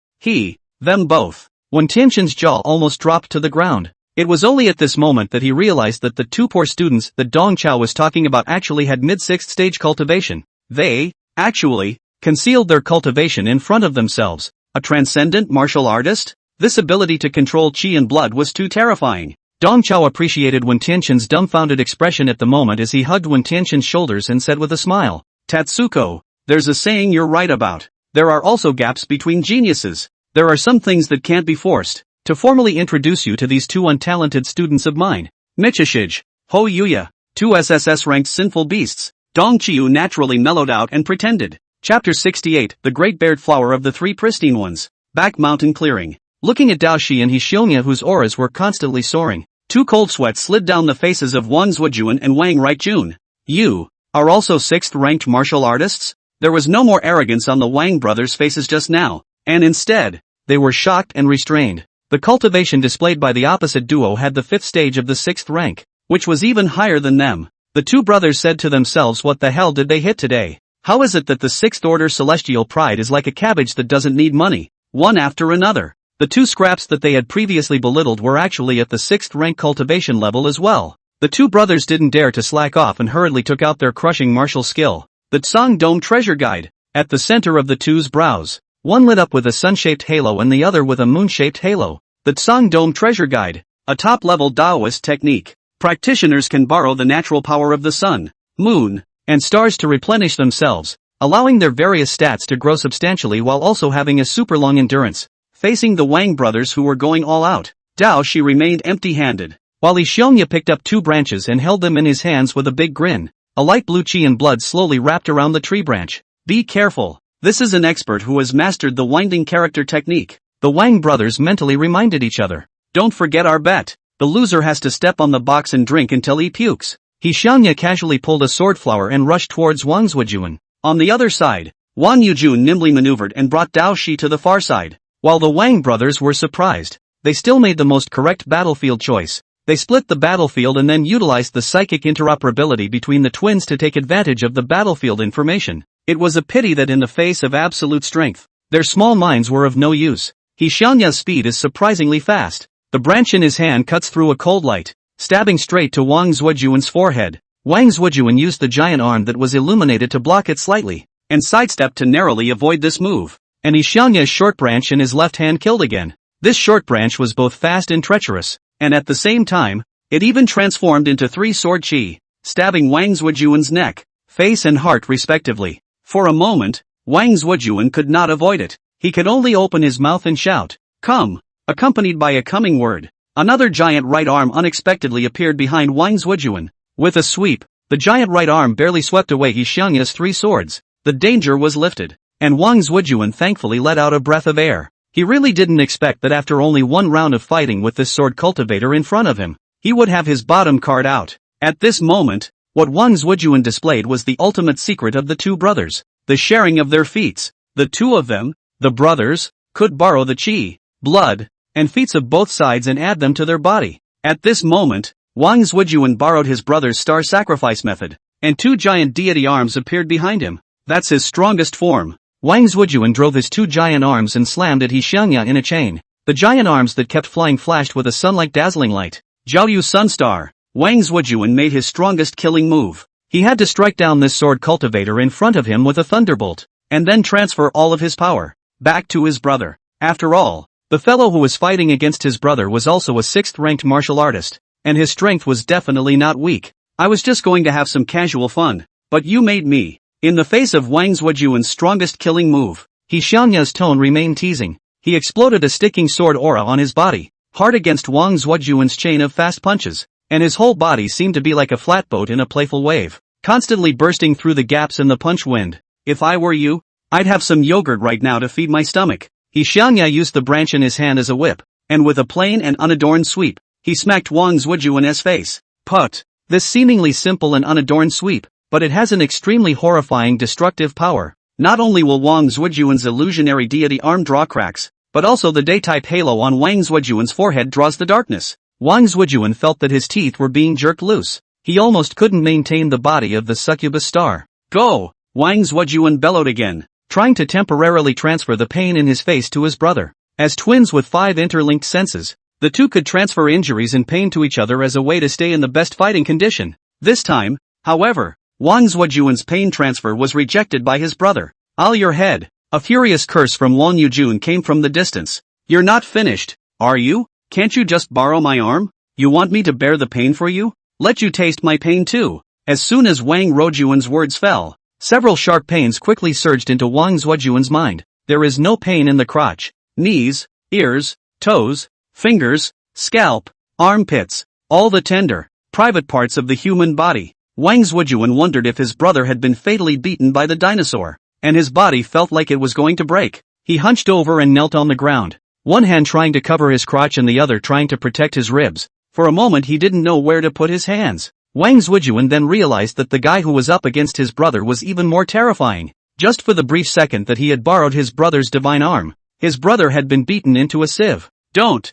Them both. When Tianchen's jaw almost dropped to the ground, it was only at this moment that he realized that the 2 poor students that Dong Chao was talking about actually had mid-6th stage cultivation. They, actually, concealed their cultivation in front of themselves. A transcendent martial artist? This ability to control chi and blood was too terrifying. Dong Chao appreciated Wen Tianchen's dumbfounded expression at the moment as he hugged Wen Tianchen's shoulders and said with a smile, "Tatsuko, there's a saying you're right about. There are also gaps between geniuses. There are some things that can't be forced. To formally introduce you to these 2 untalented students of mine, Michishij, Ho Yuya, 2 SSS-ranked sinful beasts." Dong Chiu naturally mellowed out and pretended. Chapter 68, The Great Bared Flower of the 3 Pristine Ones. Back mountain clearing. Looking at Dao Shi and Hishionia whose auras were constantly soaring, 2 cold sweats slid down the faces of Wang Zuojuan and Wang Rigjun. "You are also 6th-ranked martial artists?" There was no more arrogance on the Wang brothers' faces just now, and instead, they were shocked and restrained. The cultivation displayed by the opposite duo had the 5th stage of the 6th rank. which was even higher than them. The two brothers said to themselves, what the hell did they hit today? How is it that the sixth order celestial pride is like a cabbage that doesn't need money? One after another. The two scraps that they had previously belittled were actually at the sixth rank cultivation level as well. The two brothers didn't dare to slack off and hurriedly took out their crushing martial skill, the Tsang Dome Treasure Guide. At the center of the two's brows, one lit up with a sun-shaped halo and the other with a moon-shaped halo. The Tsang Dome Treasure Guide, a top-level Taoist technique. Practitioners can borrow the natural power of the sun, moon, and stars to replenish themselves, allowing their various stats to grow substantially while also having a super long endurance. Facing the Wang brothers who were going all out, Dao Shi remained empty-handed, while Li Xiongya picked up two branches and held them in his hands with a big grin. A light blue chi and blood slowly wrapped around the tree branch. Be careful, this is an expert who has mastered the winding character technique. The Wang brothers mentally reminded each other. Don't forget our bet. The loser has to step on the box and drink until he pukes. Li Xiongya casually pulled a sword flower and rushed towards Wang Zuojuan. On the other side, Wang Yujun nimbly maneuvered and brought Dao Shi to the far side. While the Wang brothers were surprised, they still made the most correct battlefield choice. They split the battlefield and then utilized the psychic interoperability between the twins to take advantage of the battlefield information. It was a pity that in the face of absolute strength, their small minds were of no use. Li Xiongya's speed is surprisingly fast. The branch in his hand cuts through a cold light, stabbing straight to Wang Zuojuan's forehead. Wang Zuojuan used the giant arm that was illuminated to block it slightly, and sidestepped to narrowly avoid this move. And Li Xiongya's short branch in his left hand killed again. This short branch was both fast and treacherous, and at the same time, it even transformed into three sword chi, stabbing Wang Zuojuan's neck, face and heart respectively. For a moment, Wang Zuojuan could not avoid it. He could only open his mouth and shout, "Come!" accompanied by a coming word. Another giant right arm unexpectedly appeared behind Wang Zuojuan. With a sweep, the giant right arm barely swept away Li Xiongya's three swords. The danger was lifted, and Wang Zuojuan thankfully let out a breath of air. He really didn't expect that after only one round of fighting with this sword cultivator in front of him, he would have his bottom card out. At this moment, what Wang Zuojuan displayed was the ultimate secret of the two brothers, the sharing of their feats. The two of them, the brothers, could borrow the chi, blood, and feats of both sides and add them to their body. At this moment, Wang Zuojuan borrowed his brother's star sacrifice method, and two giant deity arms appeared behind him. That's his strongest form. Wang Zuojuan drove his two giant arms and slammed at Li Xiongya in a chain. The giant arms that kept flying flashed with a sun-like dazzling light. Jiaoyu Sunstar. Wang Zuojuan made his strongest killing move. He had to strike down this sword cultivator in front of him with a thunderbolt, and then transfer all of his power back to his brother. After all, the fellow who was fighting against his brother was also a 6th-ranked martial artist, and his strength was definitely not weak. I was just going to have some casual fun, but you made me. In the face of Wang Zuojuan's strongest killing move, Li Xiongya's tone remained teasing. He exploded a sticking sword aura on his body, hard against Wang Zuojuan's chain of fast punches, and his whole body seemed to be like a flatboat in a playful wave, constantly bursting through the gaps in the punch wind. If I were you, I'd have some yogurt right now to feed my stomach. Li Xiongya used the branch in his hand as a whip, and with a plain and unadorned sweep, he smacked Wang Zuojuan's face. Put. This seemingly simple and unadorned sweep, but it has an extremely horrifying destructive power. Not only will Wang Zuojuan's illusionary deity arm draw cracks, but also the day-type halo on Wang Zuojuan's forehead draws the darkness. Wang Zuojuan felt that his teeth were being jerked loose. He almost couldn't maintain the body of the succubus star. Go! Wang Zuojuan bellowed again, trying to temporarily transfer the pain in his face to his brother. As twins with 5 interlinked senses, the two could transfer injuries and pain to each other as a way to stay in the best fighting condition. This time, however, Wang Zuojuan's pain transfer was rejected by his brother. All your head. A furious curse from Wang Yujun came from the distance. You're not finished, are you? Can't you just borrow my arm? You want me to bear the pain for you? Let you taste my pain too. As soon as Wang Zuojuan's words fell, several sharp pains quickly surged into Wang Zuojuan's mind. There is no pain in the crotch, knees, ears, toes, fingers, scalp, armpits, all the tender, private parts of the human body. Wang Zuojuan wondered if his brother had been fatally beaten by the dinosaur, and his body felt like it was going to break. He hunched over and knelt on the ground, one hand trying to cover his crotch and the other trying to protect his ribs. For a moment he didn't know where to put his hands. Wang Zuojuan then realized that the guy who was up against his brother was even more terrifying. Just for the brief second that he had borrowed his brother's divine arm, his brother had been beaten into a sieve. Don't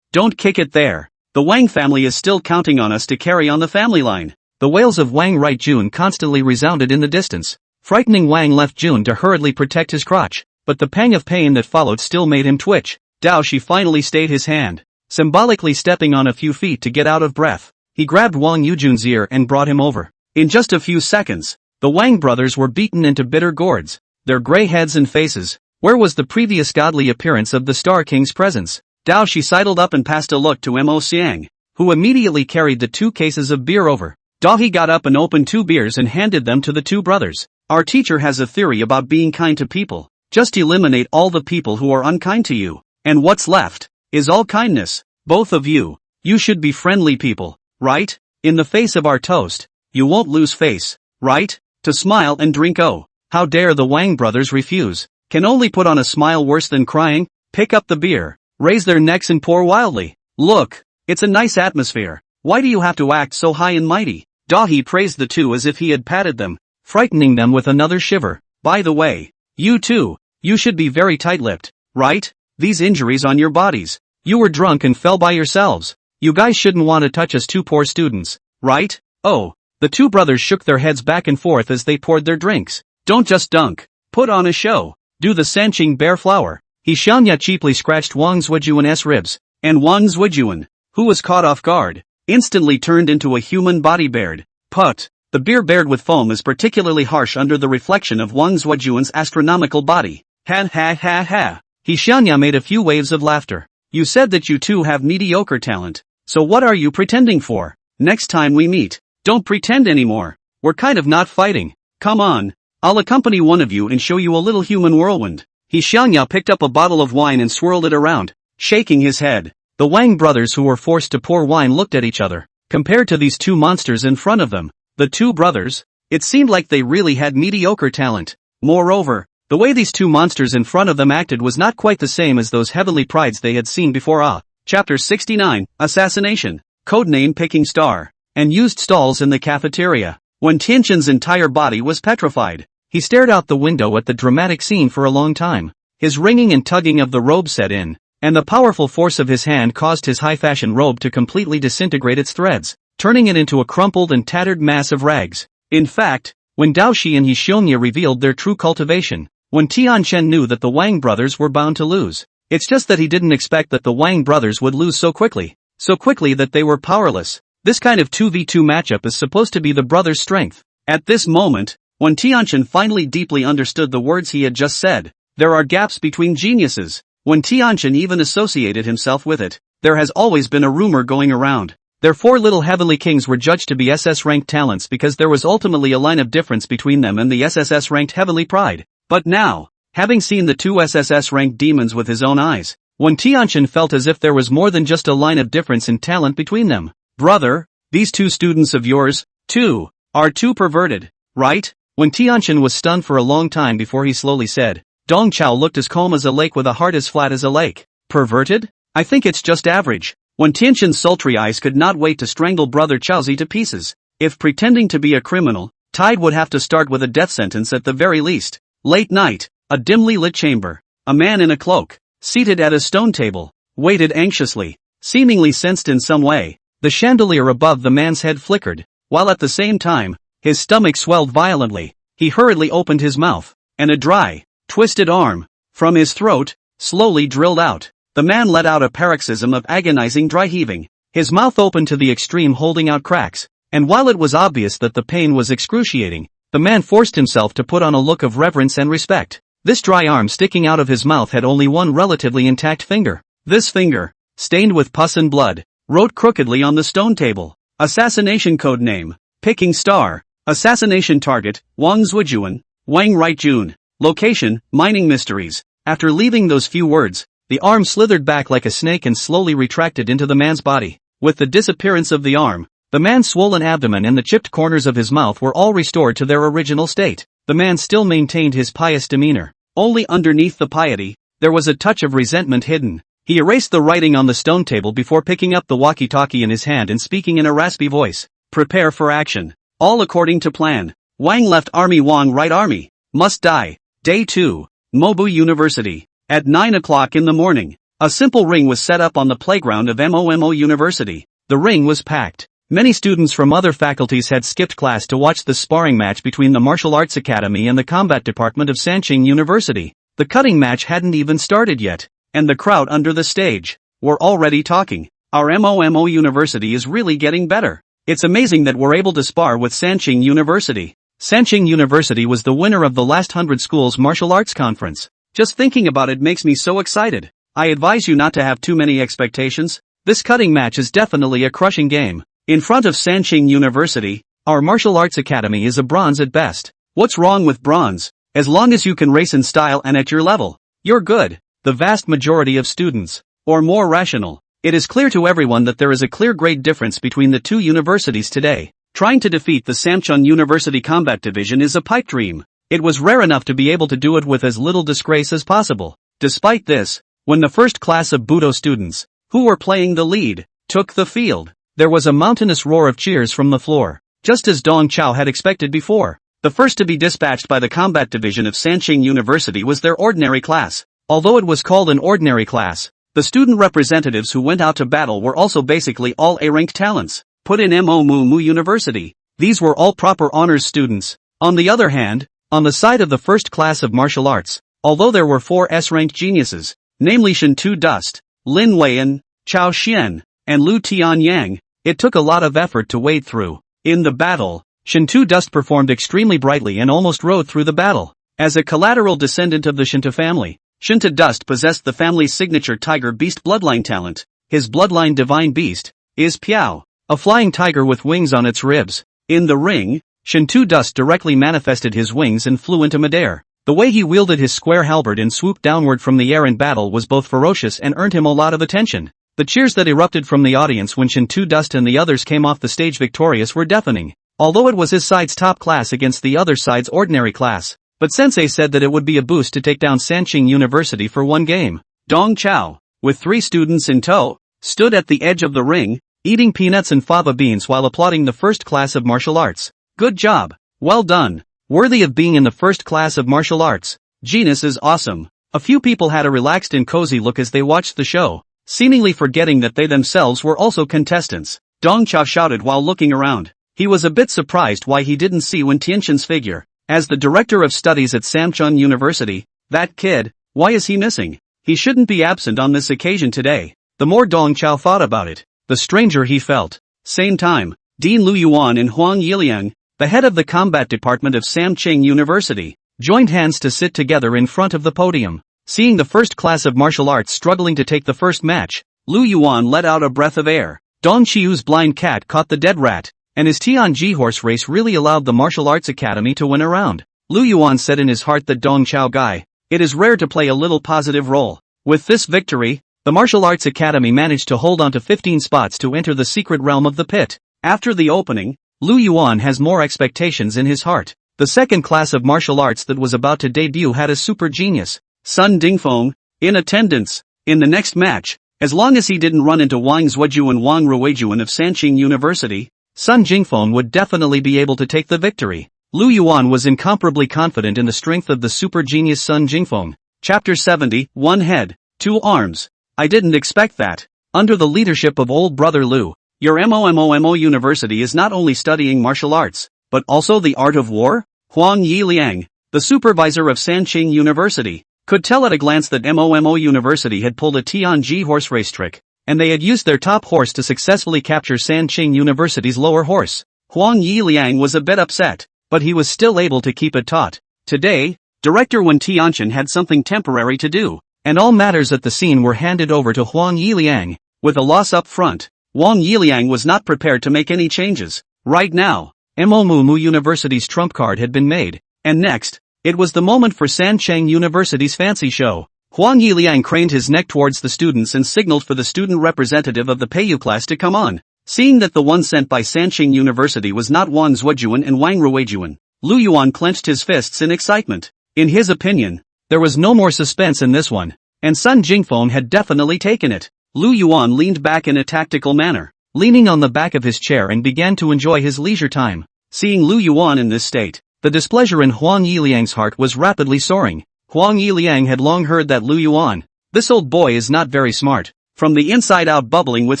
kick it there. The Wang family is still counting on us to carry on the family line. The wails of Wang right Jun constantly resounded in the distance. Frightening Wang left Jun to hurriedly protect his crotch, but the pang of pain that followed still made him twitch. Dao Shi finally stayed his hand, symbolically stepping on a few feet to get out of breath. He grabbed Wang Yujun's ear and brought him over. In just a few seconds, the Wang brothers were beaten into bitter gourds, their gray heads and faces. Where was the previous godly appearance of the Star King's presence? Dao Shi sidled up and passed a look to Mo Xiang, who immediately carried the 2 cases of beer over. Dahi got up and opened 2 beers and handed them to the 2 brothers. Our teacher has a theory about being kind to people. Just eliminate all the people who are unkind to you, and what's left is all kindness. Both of you should be friendly people, right? In the face of our toast, you won't lose face, right? To smile and drink. Oh, how dare the Wang brothers refuse? Can only put on a smile worse than crying. Pick up the beer, raise their necks and pour wildly. Look, it's a nice atmosphere. Why do you have to act so high and mighty? Dahi praised the 2 as if he had patted them, frightening them with another shiver. By the way, you too, you should be very tight-lipped, right? These injuries on your bodies. You were drunk and fell by yourselves. You guys shouldn't want to touch us 2 poor students, right? Oh, the 2 brothers shook their heads back and forth as they poured their drinks. Don't just dunk. Put on a show. Do the Sanqing bear flower. He Xianya cheaply scratched Wang Zhujuan's ribs, and Wang Zhujuan, who was caught off guard, instantly turned into a human body bared. Put. The beer bared with foam is particularly harsh under the reflection of Wang Zhujuan's astronomical body. Ha ha ha ha. He Xianya made a few waves of laughter. You said that you 2 have mediocre talent. So what are you pretending for? Next time we meet, don't pretend anymore. We're kind of not fighting. Come on. I'll accompany one of you and show you a little human whirlwind. He Xianya picked up a bottle of wine and swirled it around, shaking his head. The Wang brothers who were forced to pour wine looked at each other. Compared to these 2 monsters in front of them, the 2 brothers, it seemed like they really had mediocre talent. Moreover, the way these 2 monsters in front of them acted was not quite the same as those heavenly prides they had seen before. Chapter 69, Assassination, codename Picking Star, and used stalls in the cafeteria. When Tianqin's entire body was petrified, he stared out the window at the dramatic scene for a long time. His wringing and tugging of the robe set in, and the powerful force of his hand caused his high-fashion robe to completely disintegrate its threads, turning it into a crumpled and tattered mass of rags. In fact, when Dao Shi and He Xiongya revealed their true cultivation, when Tianchen knew that the Wang brothers were bound to lose, it's just that he didn't expect that the Wang brothers would lose so quickly that they were powerless. This kind of 2v2 matchup is supposed to be the brothers' strength. At this moment, when Tianchen finally deeply understood the words he had just said, there are gaps between geniuses. When Tianchen even associated himself with it, there has always been a rumor going around. Their 4 little heavenly kings were judged to be SS-ranked talents because there was ultimately a line of difference between them and the SSS-ranked heavenly pride. But now, having seen the 2 SSS-ranked demons with his own eyes, when Tianchen felt as if there was more than just a line of difference in talent between them. Brother, these 2 students of yours, too, are too perverted, right? When Tianchen was stunned for a long time before he slowly said, Dong Chao looked as calm as a lake with a heart as flat as a lake. Perverted? I think it's just average. When Tianqin's sultry eyes could not wait to strangle Brother Chaozi to pieces. If pretending to be a criminal, Tide would have to start with a death sentence at the very least. Late night, a dimly lit chamber. A man in a cloak, seated at a stone table, waited anxiously, seemingly sensed in some way. The chandelier above the man's head flickered, while at the same time, his stomach swelled violently. He hurriedly opened his mouth, and a dry, twisted arm, from his throat, slowly drilled out. The man let out a paroxysm of agonizing dry heaving, his mouth opened to the extreme, holding out cracks, and while it was obvious that the pain was excruciating, the man forced himself to put on a look of reverence and respect. This dry arm sticking out of his mouth had only one relatively intact finger. This finger, stained with pus and blood, wrote crookedly on the stone table, Assassination code name, Picking Star, Assassination target, Wang Zhujuan, Wang Right Jun. Location, Mining Mysteries. After leaving those few words, the arm slithered back like a snake and slowly retracted into the man's body. With the disappearance of the arm, the man's swollen abdomen and the chipped corners of his mouth were all restored to their original state. The man still maintained his pious demeanor. Only underneath the piety, there was a touch of resentment hidden. He erased the writing on the stone table before picking up the walkie-talkie in his hand and speaking in a raspy voice. Prepare for action. All according to plan. Wang left army. Wang right army. Must die. Day 2. Mobu University. At 9 o'clock in the morning, a simple ring was set up on the playground of MOMO University. The ring was packed. Many students from other faculties had skipped class to watch the sparring match between the Martial Arts Academy and the Combat Department of Sancheng University. The cutting match hadn't even started yet, and the crowd under the stage were already talking. Our MOMO University is really getting better. It's amazing that we're able to spar with Sancheng University. Sancheng University was the winner of the last 100 schools martial arts conference. Just thinking about it makes me so excited. I advise you not to have too many expectations. This cutting match is definitely a crushing game. In front of Sancheng University, our martial arts academy is a bronze at best. What's wrong with bronze? As long as you can race in style and at your level, you're good. The vast majority of students, or more rational. It is clear to everyone that there is a clear grade difference between the two universities today. Trying to defeat the Samcheon University Combat Division is a pipe dream. It was rare enough to be able to do it with as little disgrace as possible. Despite this, when the first class of Budo students, who were playing the lead, took the field, there was a mountainous roar of cheers from the floor, just as Dong Chao had expected before. The first to be dispatched by the Combat Division of Sancheng University was their ordinary class. Although it was called an ordinary class, the student representatives who went out to battle were also basically all A-ranked talents, put in MOMO University. These were all proper honors students. On the other hand, on the side of the first class of martial arts, although there were 4 S-ranked geniuses, namely Shen Tu Dust, Lin Weian, Chao Xian, and Lu Tianyang, it took a lot of effort to wade through. In the battle, Shen Tu Dust performed extremely brightly and almost rode through the battle. As a collateral descendant of the Shinta family, Shen Tu Dust possessed the family's signature Tiger Beast bloodline talent. His bloodline divine beast is Piao, a flying tiger with wings on its ribs. In the ring, Shen Tu Dust directly manifested his wings and flew into midair. The way he wielded his square halberd and swooped downward from the air in battle was both ferocious and earned him a lot of attention. The cheers that erupted from the audience when Shen Tu Dust and the others came off the stage victorious were deafening. Although it was his side's top class against the other side's ordinary class, but Sensei said that it would be a boost to take down Sancheng University for one game. Dong Chao, with 3 students in tow, stood at the edge of the ring, eating peanuts and fava beans while applauding the first class of martial arts. Good job. Well done. Worthy of being in the first class of martial arts. Genus is awesome. A few people had a relaxed and cozy look as they watched the show, seemingly forgetting that they themselves were also contestants. Dong Chao shouted while looking around. He was a bit surprised why he didn't see Wen Tianxin's figure. As the director of studies at Samcheon University, that kid, why is he missing? He shouldn't be absent on this occasion today. The more Dong Chao thought about it, the stranger he felt. Same time, Dean Lu Yuan and Huang Yiliang, the head of the combat department of Samcheng University, joined hands to sit together in front of the podium. Seeing the first class of martial arts struggling to take the first match, Lu Yuan let out a breath of air. Dong Qiu's blind cat caught the dead rat, and his Tianji horse race really allowed the martial arts academy to win a round. Lu Yuan said in his heart that Dong Chao guy, it is rare to play a little positive role. With this victory, the martial arts academy managed to hold on to 15 spots to enter the secret realm of the pit. After the opening, Lu Yuan has more expectations in his heart. The second class of martial arts that was about to debut had a super genius, Sun Dingfeng, in attendance. In the next match, as long as he didn't run into Wang Zuoju and Wang Ruijuan of Sancheng University, Sun Jingfeng would definitely be able to take the victory. Lu Yuan was incomparably confident in the strength of the super genius Sun Jingfeng. Chapter 70, 1 head, 2 arms. I didn't expect that. Under the leadership of old brother Lu, your MOMO University is not only studying martial arts, but also the art of war? Huang Yiliang, the supervisor of Sancheng University, could tell at a glance that MOMO University had pulled a Tianji horse race trick, and they had used their top horse to successfully capture Sancheng University's lower horse. Huang Yiliang was a bit upset, but he was still able to keep it taut. Today, Director Wen Tianxin had something temporary to do, and all matters at the scene were handed over to Huang Yiliang. With a loss up front, Huang Yiliang was not prepared to make any changes. Right now, MOMO University's trump card had been made, and next, it was the moment for Sancheng University's fancy show. Huang Yiliang craned his neck towards the students and signaled for the student representative of the Peiyou class to come on. Seeing that the one sent by Sancheng University was not Wang Zuojuan and Wang Ruijuan, Lu Yuan clenched his fists in excitement. In his opinion, there was no more suspense in this one, and Sun Jingfeng had definitely taken it. Lu Yuan leaned back in a tactical manner, leaning on the back of his chair, and began to enjoy his leisure time. Seeing Lu Yuan in this state, the displeasure in Huang Yiliang's heart was rapidly soaring. Huang Yiliang had long heard that Lu Yuan, this old boy, is not very smart, from the inside out bubbling with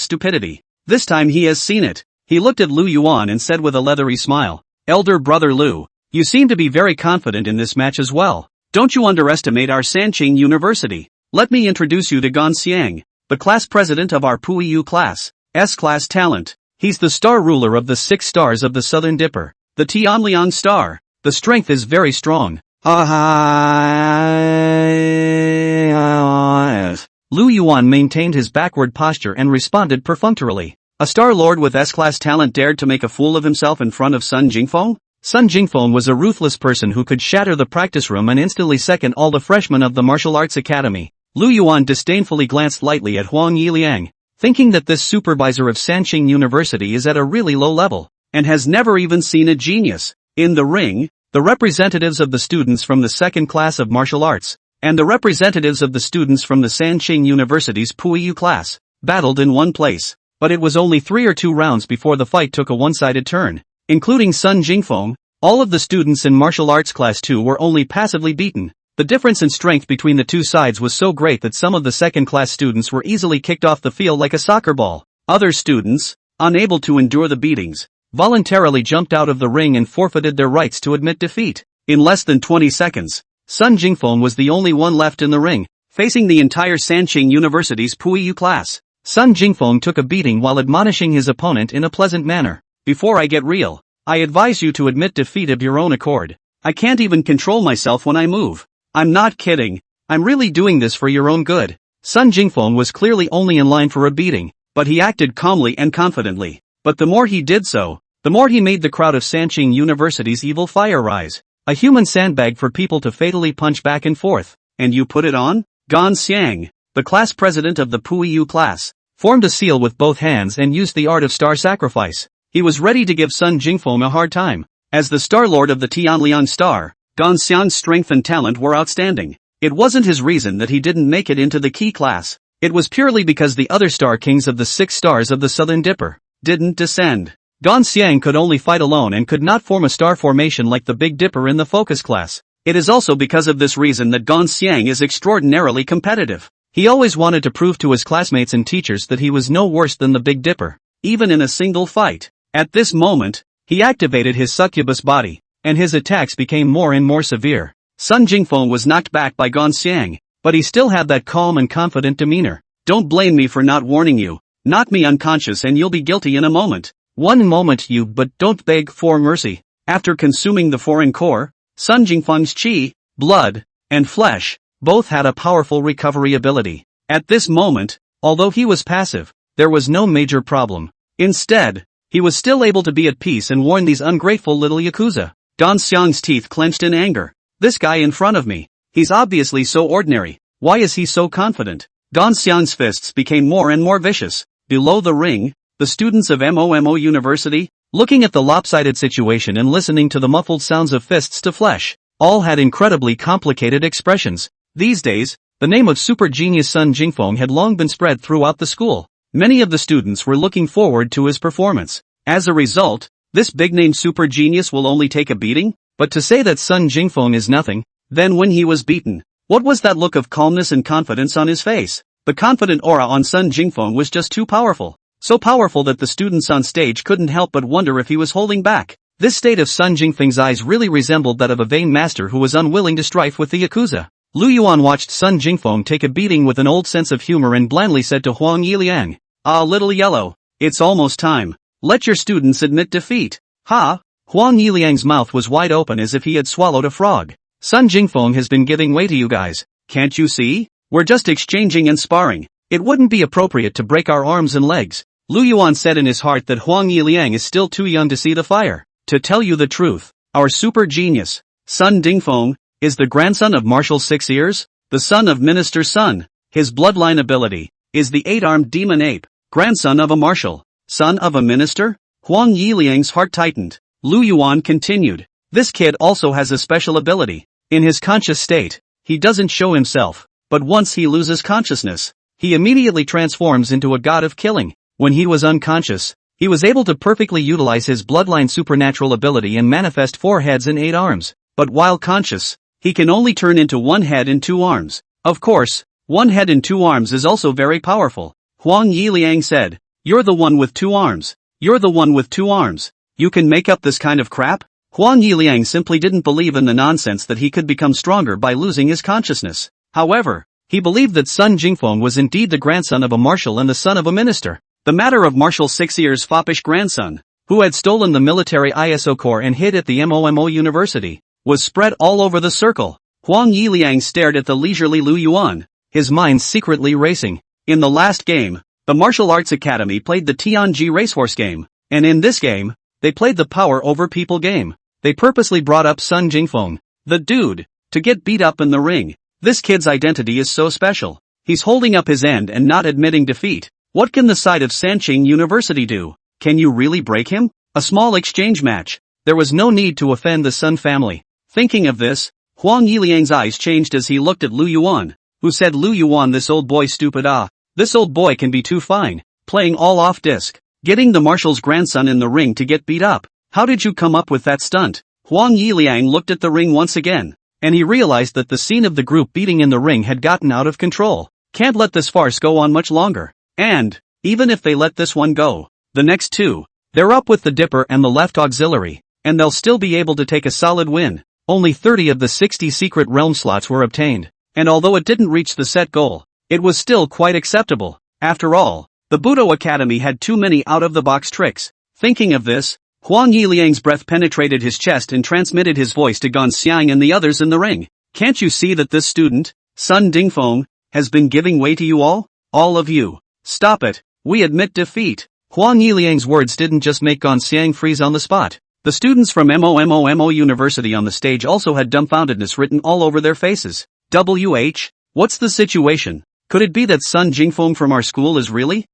stupidity. This time he has seen it. He looked at Lu Yuan and said with a leathery smile, "Elder brother Lu, you seem to be very confident in this match as well. Don't you underestimate our Sanqing University. Let me introduce you to Gan Xiang, the class president of our Puyu class, S-class talent. He's the star ruler of the 6 stars of the Southern Dipper, the Tianliang star. The strength is very strong." Lu Yuan maintained his backward posture and responded perfunctorily. A star lord with S-class talent dared to make a fool of himself in front of Sun Jingfeng? Sun Jingfeng was a ruthless person who could shatter the practice room and instantly second all the freshmen of the martial arts academy. Lu Yuan disdainfully glanced lightly at Huang Yiliang, thinking that this supervisor of Sanqing University is at a really low level, and has never even seen a genius. In the ring, the representatives of the students from the 2nd class of martial arts, and the representatives of the students from the Sanqing University's Puyu class, battled in one place. But it was only 3 or 2 rounds before the fight took a one-sided turn. Including Sun Jingfeng, all of the students in martial arts class 2 were only passively beaten. The difference in strength between the two sides was so great that some of the 2nd class students were easily kicked off the field like a soccer ball. Other students, unable to endure the beatings, voluntarily jumped out of the ring and forfeited their rights to admit defeat. In less than 20 seconds, Sun Jingfeng was the only one left in the ring, facing the entire Sanqing University's Puyu class. Sun Jingfeng took a beating while admonishing his opponent in a pleasant manner. "Before I get real, I advise you to admit defeat of your own accord. I can't even control myself when I move. I'm not kidding. I'm really doing this for your own good." Sun Jingfeng was clearly only in line for a beating, but he acted calmly and confidently. But the more he did so, the more he made the crowd of Sanqing University's evil fire rise. A human sandbag for people to fatally punch back and forth. "And you put it on?" Gan Xiang, the class president of the Puyu class, formed a seal with both hands and used the art of star sacrifice. He was ready to give Sun Jingfeng a hard time. As the star lord of the Tianliang star, Gan Xiang's strength and talent were outstanding. It wasn't his reason that he didn't make it into the key class. It was purely because the other star kings of the 6 stars of the Southern Dipper didn't descend. Gan Xiang could only fight alone and could not form a star formation like the Big Dipper in the focus class. It is also because of this reason that Gan Xiang is extraordinarily competitive. He always wanted to prove to his classmates and teachers that he was no worse than the Big Dipper, even in a single fight. At this moment, he activated his succubus body, and his attacks became more and more severe. Sun Jingfeng was knocked back by Gan Xiang, but he still had that calm and confident demeanor. "Don't blame me for not warning you. Knock me unconscious and you'll be guilty in a moment." "One moment you but don't beg for mercy." After consuming the foreign core, Sun Jingfeng's qi, blood, and flesh, both had a powerful recovery ability. At this moment, although he was passive, there was no major problem. Instead, he was still able to be at peace and warn these ungrateful little yakuza. Gan Xiang's teeth clenched in anger. "This guy in front of me, he's obviously so ordinary. Why is he so confident?" Gan Xiang's fists became more and more vicious. Below the ring, the students of Momo University, looking at the lopsided situation and listening to the muffled sounds of fists to flesh, all had incredibly complicated expressions. These days, the name of super genius Sun Jingfeng had long been spread throughout the school. Many of the students were looking forward to his performance. As a result, this big-name super genius will only take a beating? But to say that Sun Jingfeng is nothing, then when he was beaten, what was that look of calmness and confidence on his face? The confident aura on Sun Jingfeng was just too powerful. So powerful that the students on stage couldn't help but wonder if he was holding back. This state of Sun Jingfeng's eyes really resembled that of a vain master who was unwilling to strife with the yakuza. Lu Yuan watched Sun Jingfeng take a beating with an old sense of humor and blandly said to Huang Yiliang, "Ah, little yellow, it's almost time. Let your students admit defeat." "Ha?" Huang Yiliang's mouth was wide open as if he had swallowed a frog. "Sun Jingfeng has been giving way to you guys. Can't you see? We're just exchanging and sparring. It wouldn't be appropriate to break our arms and legs." Lu Yuan said in his heart that Huang Yiliang is still too young to see the fire. "To tell you the truth, our super genius, Sun Jingfeng, is the grandson of Marshal 6 Ears, the son of Minister Sun. His bloodline ability is the 8-armed demon ape, grandson of a marshal, son of a minister." Huang Yiliang's heart tightened. Lu Yuan continued, "This kid also has a special ability. In his conscious state, he doesn't show himself, but once he loses consciousness, he immediately transforms into a god of killing. When he was unconscious, he was able to perfectly utilize his bloodline supernatural ability and manifest 4 heads and 8 arms. But while conscious, he can only turn into 1 head and 2 arms. Of course, 1 head and 2 arms is also very powerful." Huang Yiliang said, You're the one with 2 arms. You're the one with 2 arms. You can make up this kind of crap? Huang Yiliang simply didn't believe in the nonsense that he could become stronger by losing his consciousness. However, he believed that Sun Jingfeng was indeed the grandson of a marshal and the son of a minister. The matter of Marshal Sixier's foppish grandson, who had stolen the military ISO core and hid at the MOMO University, was spread all over the circle. Huang Yiliang stared at the leisurely Lu Yuan, his mind secretly racing. In the last game, the Martial Arts Academy played the Tianji racehorse game, and in this game, they played the power over people game. They purposely brought up Sun Jingfeng, the dude, to get beat up in the ring. This kid's identity is so special. He's holding up his end and not admitting defeat. What can the side of Sanqing University do? Can you really break him? A small exchange match. There was no need to offend the Sun family. Thinking of this, Huang Yiliang's eyes changed as he looked at Lu Yuan, who said, Lu Yuan, this old boy stupid this old boy can be too fine, playing all off disc, getting the marshal's grandson in the ring to get beat up. How did you come up with that stunt? Huang Yiliang looked at the ring once again, and he realized that the scene of the group beating in the ring had gotten out of control. Can't let this farce go on much longer. And, even if they let this one go, the next 2, they're up with the Dipper and the left auxiliary, and they'll still be able to take a solid win. Only 30 of the 60 secret realm slots were obtained, and although it didn't reach the set goal, it was still quite acceptable. After all, the Budo Academy had too many out-of-the-box tricks. Thinking of this, Huang Yiliang's breath penetrated his chest and transmitted his voice to Gan Xiang and the others in the ring. Can't you see that this student, Sun Dingfeng, has been giving way to you all? All of you. Stop it. We admit defeat. Huang Yiliang's words didn't just make Gan Xiang freeze on the spot. The students from MOMO University on the stage also had dumbfoundedness written all over their faces. WH? What's the situation? Could it be that Sun Jingfeng from our school is really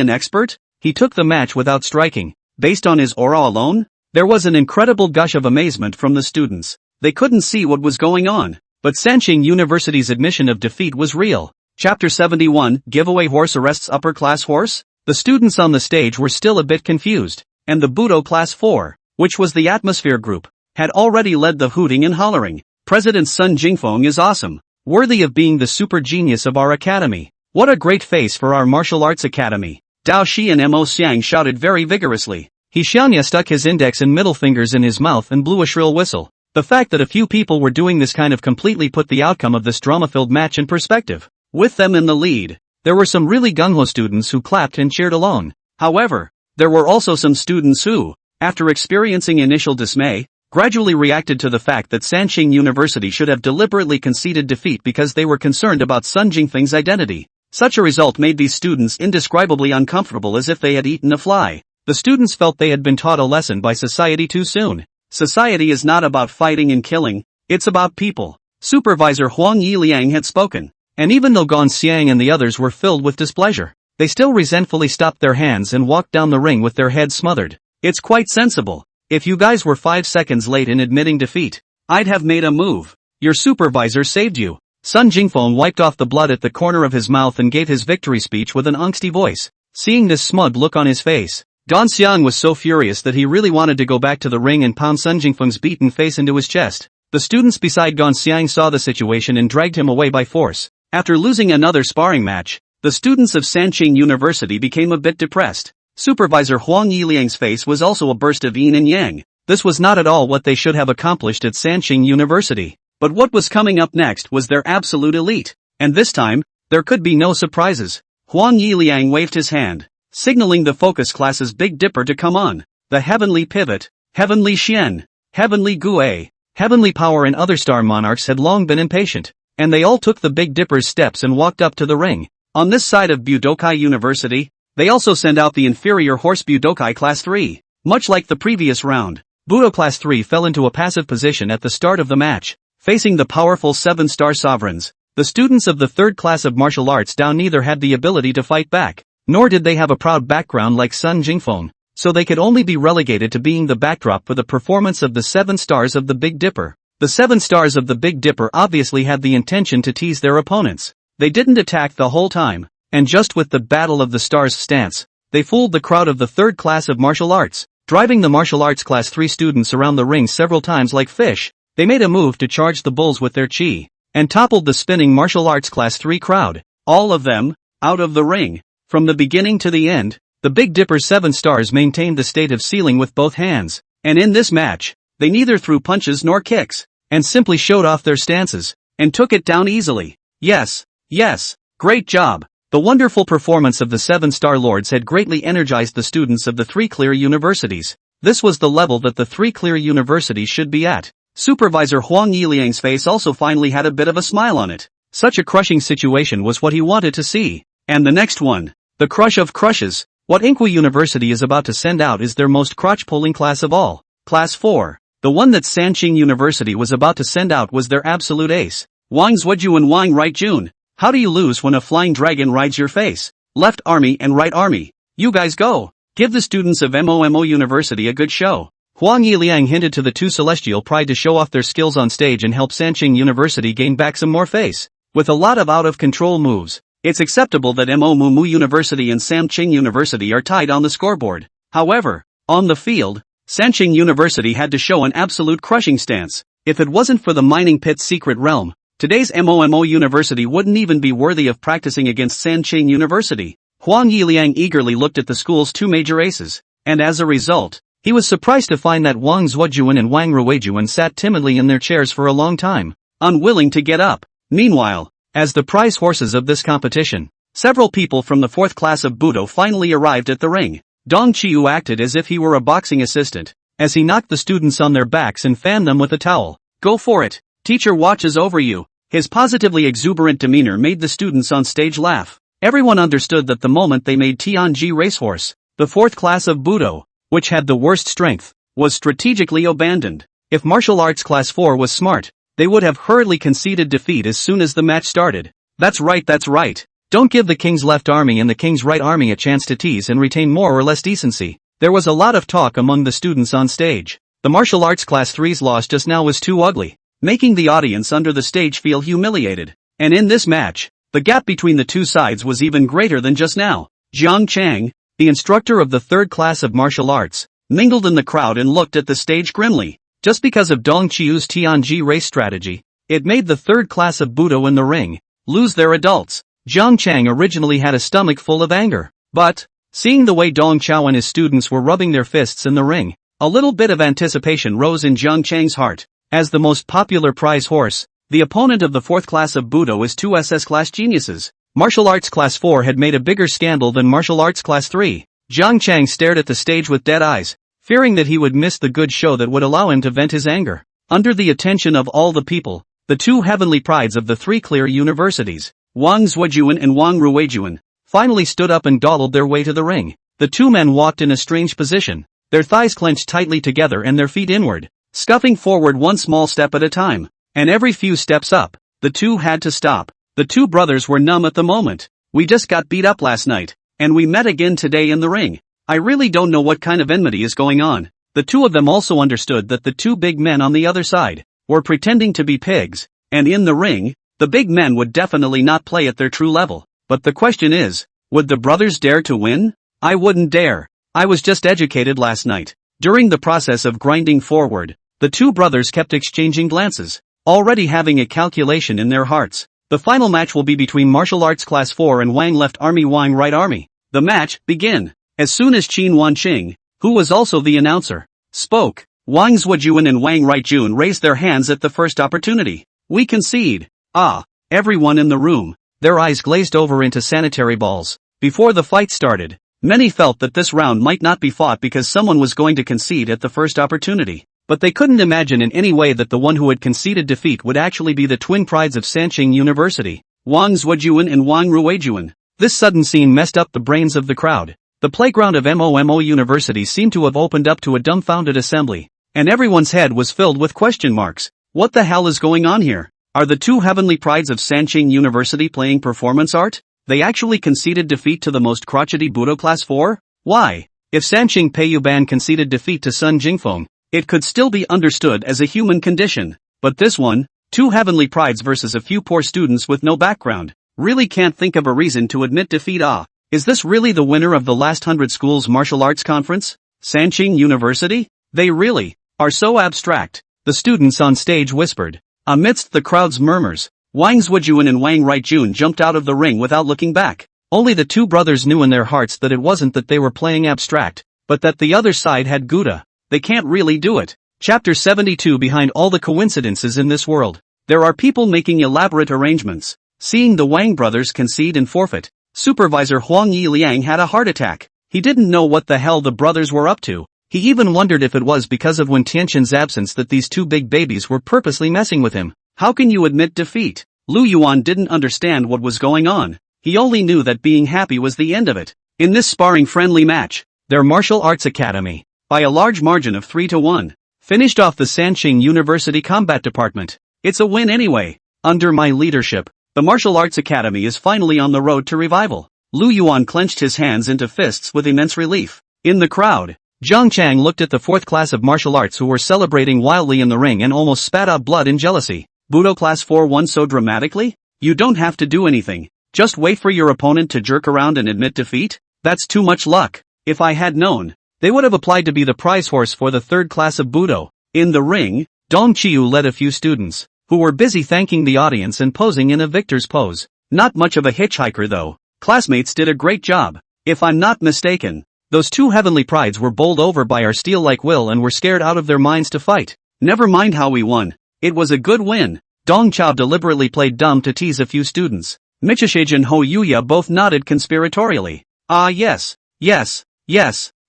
an expert? He took the match without striking. Based on his aura alone? There was an incredible gush of amazement from the students. They couldn't see what was going on. But Sanqing University's admission of defeat was real. Chapter 71, Giveaway Horse Arrests Upper Class Horse? The students on the stage were still a bit confused, and the Budo Class 4, which was the atmosphere group, had already led the hooting and hollering. President Sun Jingfeng is awesome, worthy of being the super genius of our academy. What a great face for our martial arts academy. Dao Shi and Mo Xiang shouted very vigorously. He Xianya stuck his index and middle fingers in his mouth and blew a shrill whistle. The fact that a few people were doing this kind of completely put the outcome of this drama-filled match in perspective. With them in the lead, there were some really gung-ho students who clapped and cheered alone. However, there were also some students who, after experiencing initial dismay, gradually reacted to the fact that Sanqing University should have deliberately conceded defeat because they were concerned about Sun Jingfeng's identity. Such a result made these students indescribably uncomfortable, as if they had eaten a fly. The students felt they had been taught a lesson by society too soon. Society is not about fighting and killing, it's about people. Supervisor Huang Yiliang had spoken, and even though Gan Xiang and the others were filled with displeasure, they still resentfully stopped their hands and walked down the ring with their heads smothered. It's quite sensible. If you guys were 5 seconds late in admitting defeat, I'd have made a move. Your supervisor saved you. Sun Jingfeng wiped off the blood at the corner of his mouth and gave his victory speech with an angsty voice. Seeing this smug look on his face, Gan Xiang was so furious that he really wanted to go back to the ring and pound Sun Jingfeng's beaten face into his chest. The students beside Gan Xiang saw the situation and dragged him away by force. After losing another sparring match, the students of Sanqing University became a bit depressed. Supervisor Huang Yiliang's face was also a burst of yin and yang. This was not at all what they should have accomplished at Sanqing University. But what was coming up next was their absolute elite. And this time, there could be no surprises. Huang Yiliang waved his hand, signaling the focus class's Big Dipper to come on. The Heavenly Pivot, Heavenly Xian, Heavenly Gue, Heavenly Power and other star monarchs had long been impatient, and they all took the Big Dipper's steps and walked up to the ring. On this side of Budokai University, they also sent out the inferior horse Budokai Class 3. Much like the previous round, Budo Class 3 fell into a passive position at the start of the match. Facing the powerful 7-star sovereigns, the students of the 3rd class of martial arts down neither had the ability to fight back, nor did they have a proud background like Sun Jingfeng, so they could only be relegated to being the backdrop for the performance of the 7 stars of the Big Dipper. The 7 stars of the Big Dipper obviously had the intention to tease their opponents. They didn't attack the whole time, and just with the Battle of the Stars stance, they fooled the crowd of the 3rd class of martial arts, driving the martial arts class 3 students around the ring several times like fish. They made a move to charge the bulls with their chi, and toppled the spinning martial arts class 3 crowd, all of them, out of the ring. From the beginning to the end, The Big Dipper 7 stars maintained the state of ceiling with both hands, and in this match, they neither threw punches nor kicks, and simply showed off their stances, and took it down easily. Yes, great job. The wonderful performance of the 7-star lords had greatly energized the students of the 3 clear universities. This was the level that the 3 clear universities should be at. Supervisor Huang Yiliang's face also finally had a bit of a smile on it. Such a crushing situation was what he wanted to see. And the next one, the crush of crushes. What Inqua University is about to send out is their most crotch-pulling class of all. Class 4. The one that Sanqing University was about to send out was their absolute ace. Wang Zhuoju and Wang Rightjun. How do you lose when a flying dragon rides your face? Left army and right army. You guys go. Give the students of MOMO University a good show. Huang Yiliang hinted to the 2 Celestial Pride to show off their skills on stage and help Sanqing University gain back some more face. With a lot of out-of-control moves, it's acceptable that MOMO University and Sanqing University are tied on the scoreboard. However, on the field, Sanqing University had to show an absolute crushing stance. If it wasn't for the mining pit's secret realm, today's MOMO University wouldn't even be worthy of practicing against Sanqing University. Huang Yiliang eagerly looked at the school's 2 major aces, and as a result, he was surprised to find that Wang Zhuojuan and Wang Ruijuan sat timidly in their chairs for a long time, unwilling to get up. Meanwhile, as the prize horses of this competition, several people from the 4th class of Budo finally arrived at the ring. Dong Qiu acted as if he were a boxing assistant, as he knocked the students on their backs and fanned them with a towel. Go for it. Teacher watches over you. His positively exuberant demeanor made the students on stage laugh. Everyone understood that the moment they made Tianji Racehorse, the 4th class of Budo, which had the worst strength, was strategically abandoned. If martial arts class 4 was smart, they would have hurriedly conceded defeat as soon as the match started. That's right. Don't give the King's left army and the King's right army a chance to tease and retain more or less decency. There was a lot of talk among the students on stage. The martial arts class 3's loss just now was too ugly, making the audience under the stage feel humiliated. And in this match, the gap between the 2 sides was even greater than just now. Jiang Chang, the instructor of the 3rd class of martial arts, mingled in the crowd and looked at the stage grimly. Just because of Dong Qiu's Tianji race strategy, it made the 3rd class of Budo in the ring lose their adults. Jiang Chang originally had a stomach full of anger, but, seeing the way Dong Qiu and his students were rubbing their fists in the ring, a little bit of anticipation rose in Jiang Chang's heart. As the most popular prize horse, the opponent of the 4th class of Budo is 2 SS class geniuses. Martial arts class 4 had made a bigger scandal than martial arts class 3. Jiang Chang stared at the stage with dead eyes, fearing that he would miss the good show that would allow him to vent his anger. Under the attention of all the people, the 2 heavenly prides of the 3 clear universities, Wang Zhuojuan and Wang Ruijuan, finally stood up and dawdled their way to the ring. The 2 men walked in a strange position, their thighs clenched tightly together and their feet inward, scuffing forward one small step at a time. And every few steps up, the 2 had to stop. The 2 brothers were numb at the moment. We just got beat up last night, and we met again today in the ring. I really don't know what kind of enmity is going on. The 2 of them also understood that the 2 big men on the other side were pretending to be pigs, and in the ring, the big men would definitely not play at their true level. But the question is, would the brothers dare to win? I wouldn't dare. I was just educated last night. During the process of grinding forward, the 2 brothers kept exchanging glances, already having a calculation in their hearts. The final match will be between Martial Arts Class 4 and Wang Left Army Wang Right Army. The match begin. As soon as Qin Wanqing, who was also the announcer, spoke, Wang Zhuojuan and Wang Rightjun raised their hands at the first opportunity. We concede. Everyone in the room, their eyes glazed over into sanitary balls. Before the fight started, many felt that this round might not be fought because someone was going to concede at the first opportunity. But they couldn't imagine in any way that the one who had conceded defeat would actually be the twin prides of Sanqing University, Wang Zhuojuan and Wang Ruijuan. This sudden scene messed up the brains of the crowd. The playground of MOMO University seemed to have opened up to a dumbfounded assembly, and everyone's head was filled with question marks. What the hell is going on here? Are the 2 heavenly prides of Sanqing University playing performance art? They actually conceded defeat to the most crotchety Budo Class 4? Why? If Sanqing Peiyuban conceded defeat to Sun Jingfeng, it could still be understood as a human condition. But this one, 2 heavenly prides versus a few poor students with no background, really can't think of a reason to admit defeat. Is this really the winner of the last 100 schools martial arts conference? Sanqing University? They really are so abstract, the students on stage whispered. Amidst the crowd's murmurs, Wang Zhuojuan and Wang Rightjun jumped out of the ring without looking back. Only the two brothers knew in their hearts that it wasn't that they were playing abstract, but that the other side had Gouda. They can't really do it. Chapter 72. Behind all the coincidences in this world, there are people making elaborate arrangements. Seeing the Wang brothers concede and forfeit, Supervisor Huang Yiliang had a heart attack. He didn't know what the hell the brothers were up to. He even wondered if it was because of Wen Tianqian's absence that these two big babies were purposely messing with him. How can you admit defeat? Lu Yuan didn't understand what was going on. He only knew that being happy was the end of it. In this sparring-friendly match, their martial arts academy, by a large margin of 3-1, finished off the Sanqing University Combat Department. It's a win anyway. Under my leadership, the martial arts academy is finally on the road to revival. Lu Yuan clenched his hands into fists with immense relief. In the crowd, Zhang Chang looked at the fourth class of martial arts who were celebrating wildly in the ring and almost spat out blood in jealousy. Budo Class 4 won so dramatically? You don't have to do anything. Just wait for your opponent to jerk around and admit defeat? That's too much luck. If I had known, they would have applied to be the prize horse for the third class of Budo. In the ring, Dong Qiu led a few students, who were busy thanking the audience and posing in a victor's pose. Not much of a hitchhiker though. Classmates did a great job. If I'm not mistaken, those two heavenly prides were bowled over by our steel-like will and were scared out of their minds to fight. Never mind how we won. It was a good win. Dong Chao deliberately played dumb to tease a few students. Michishage and Ho Yuya both nodded conspiratorially. Ah yes,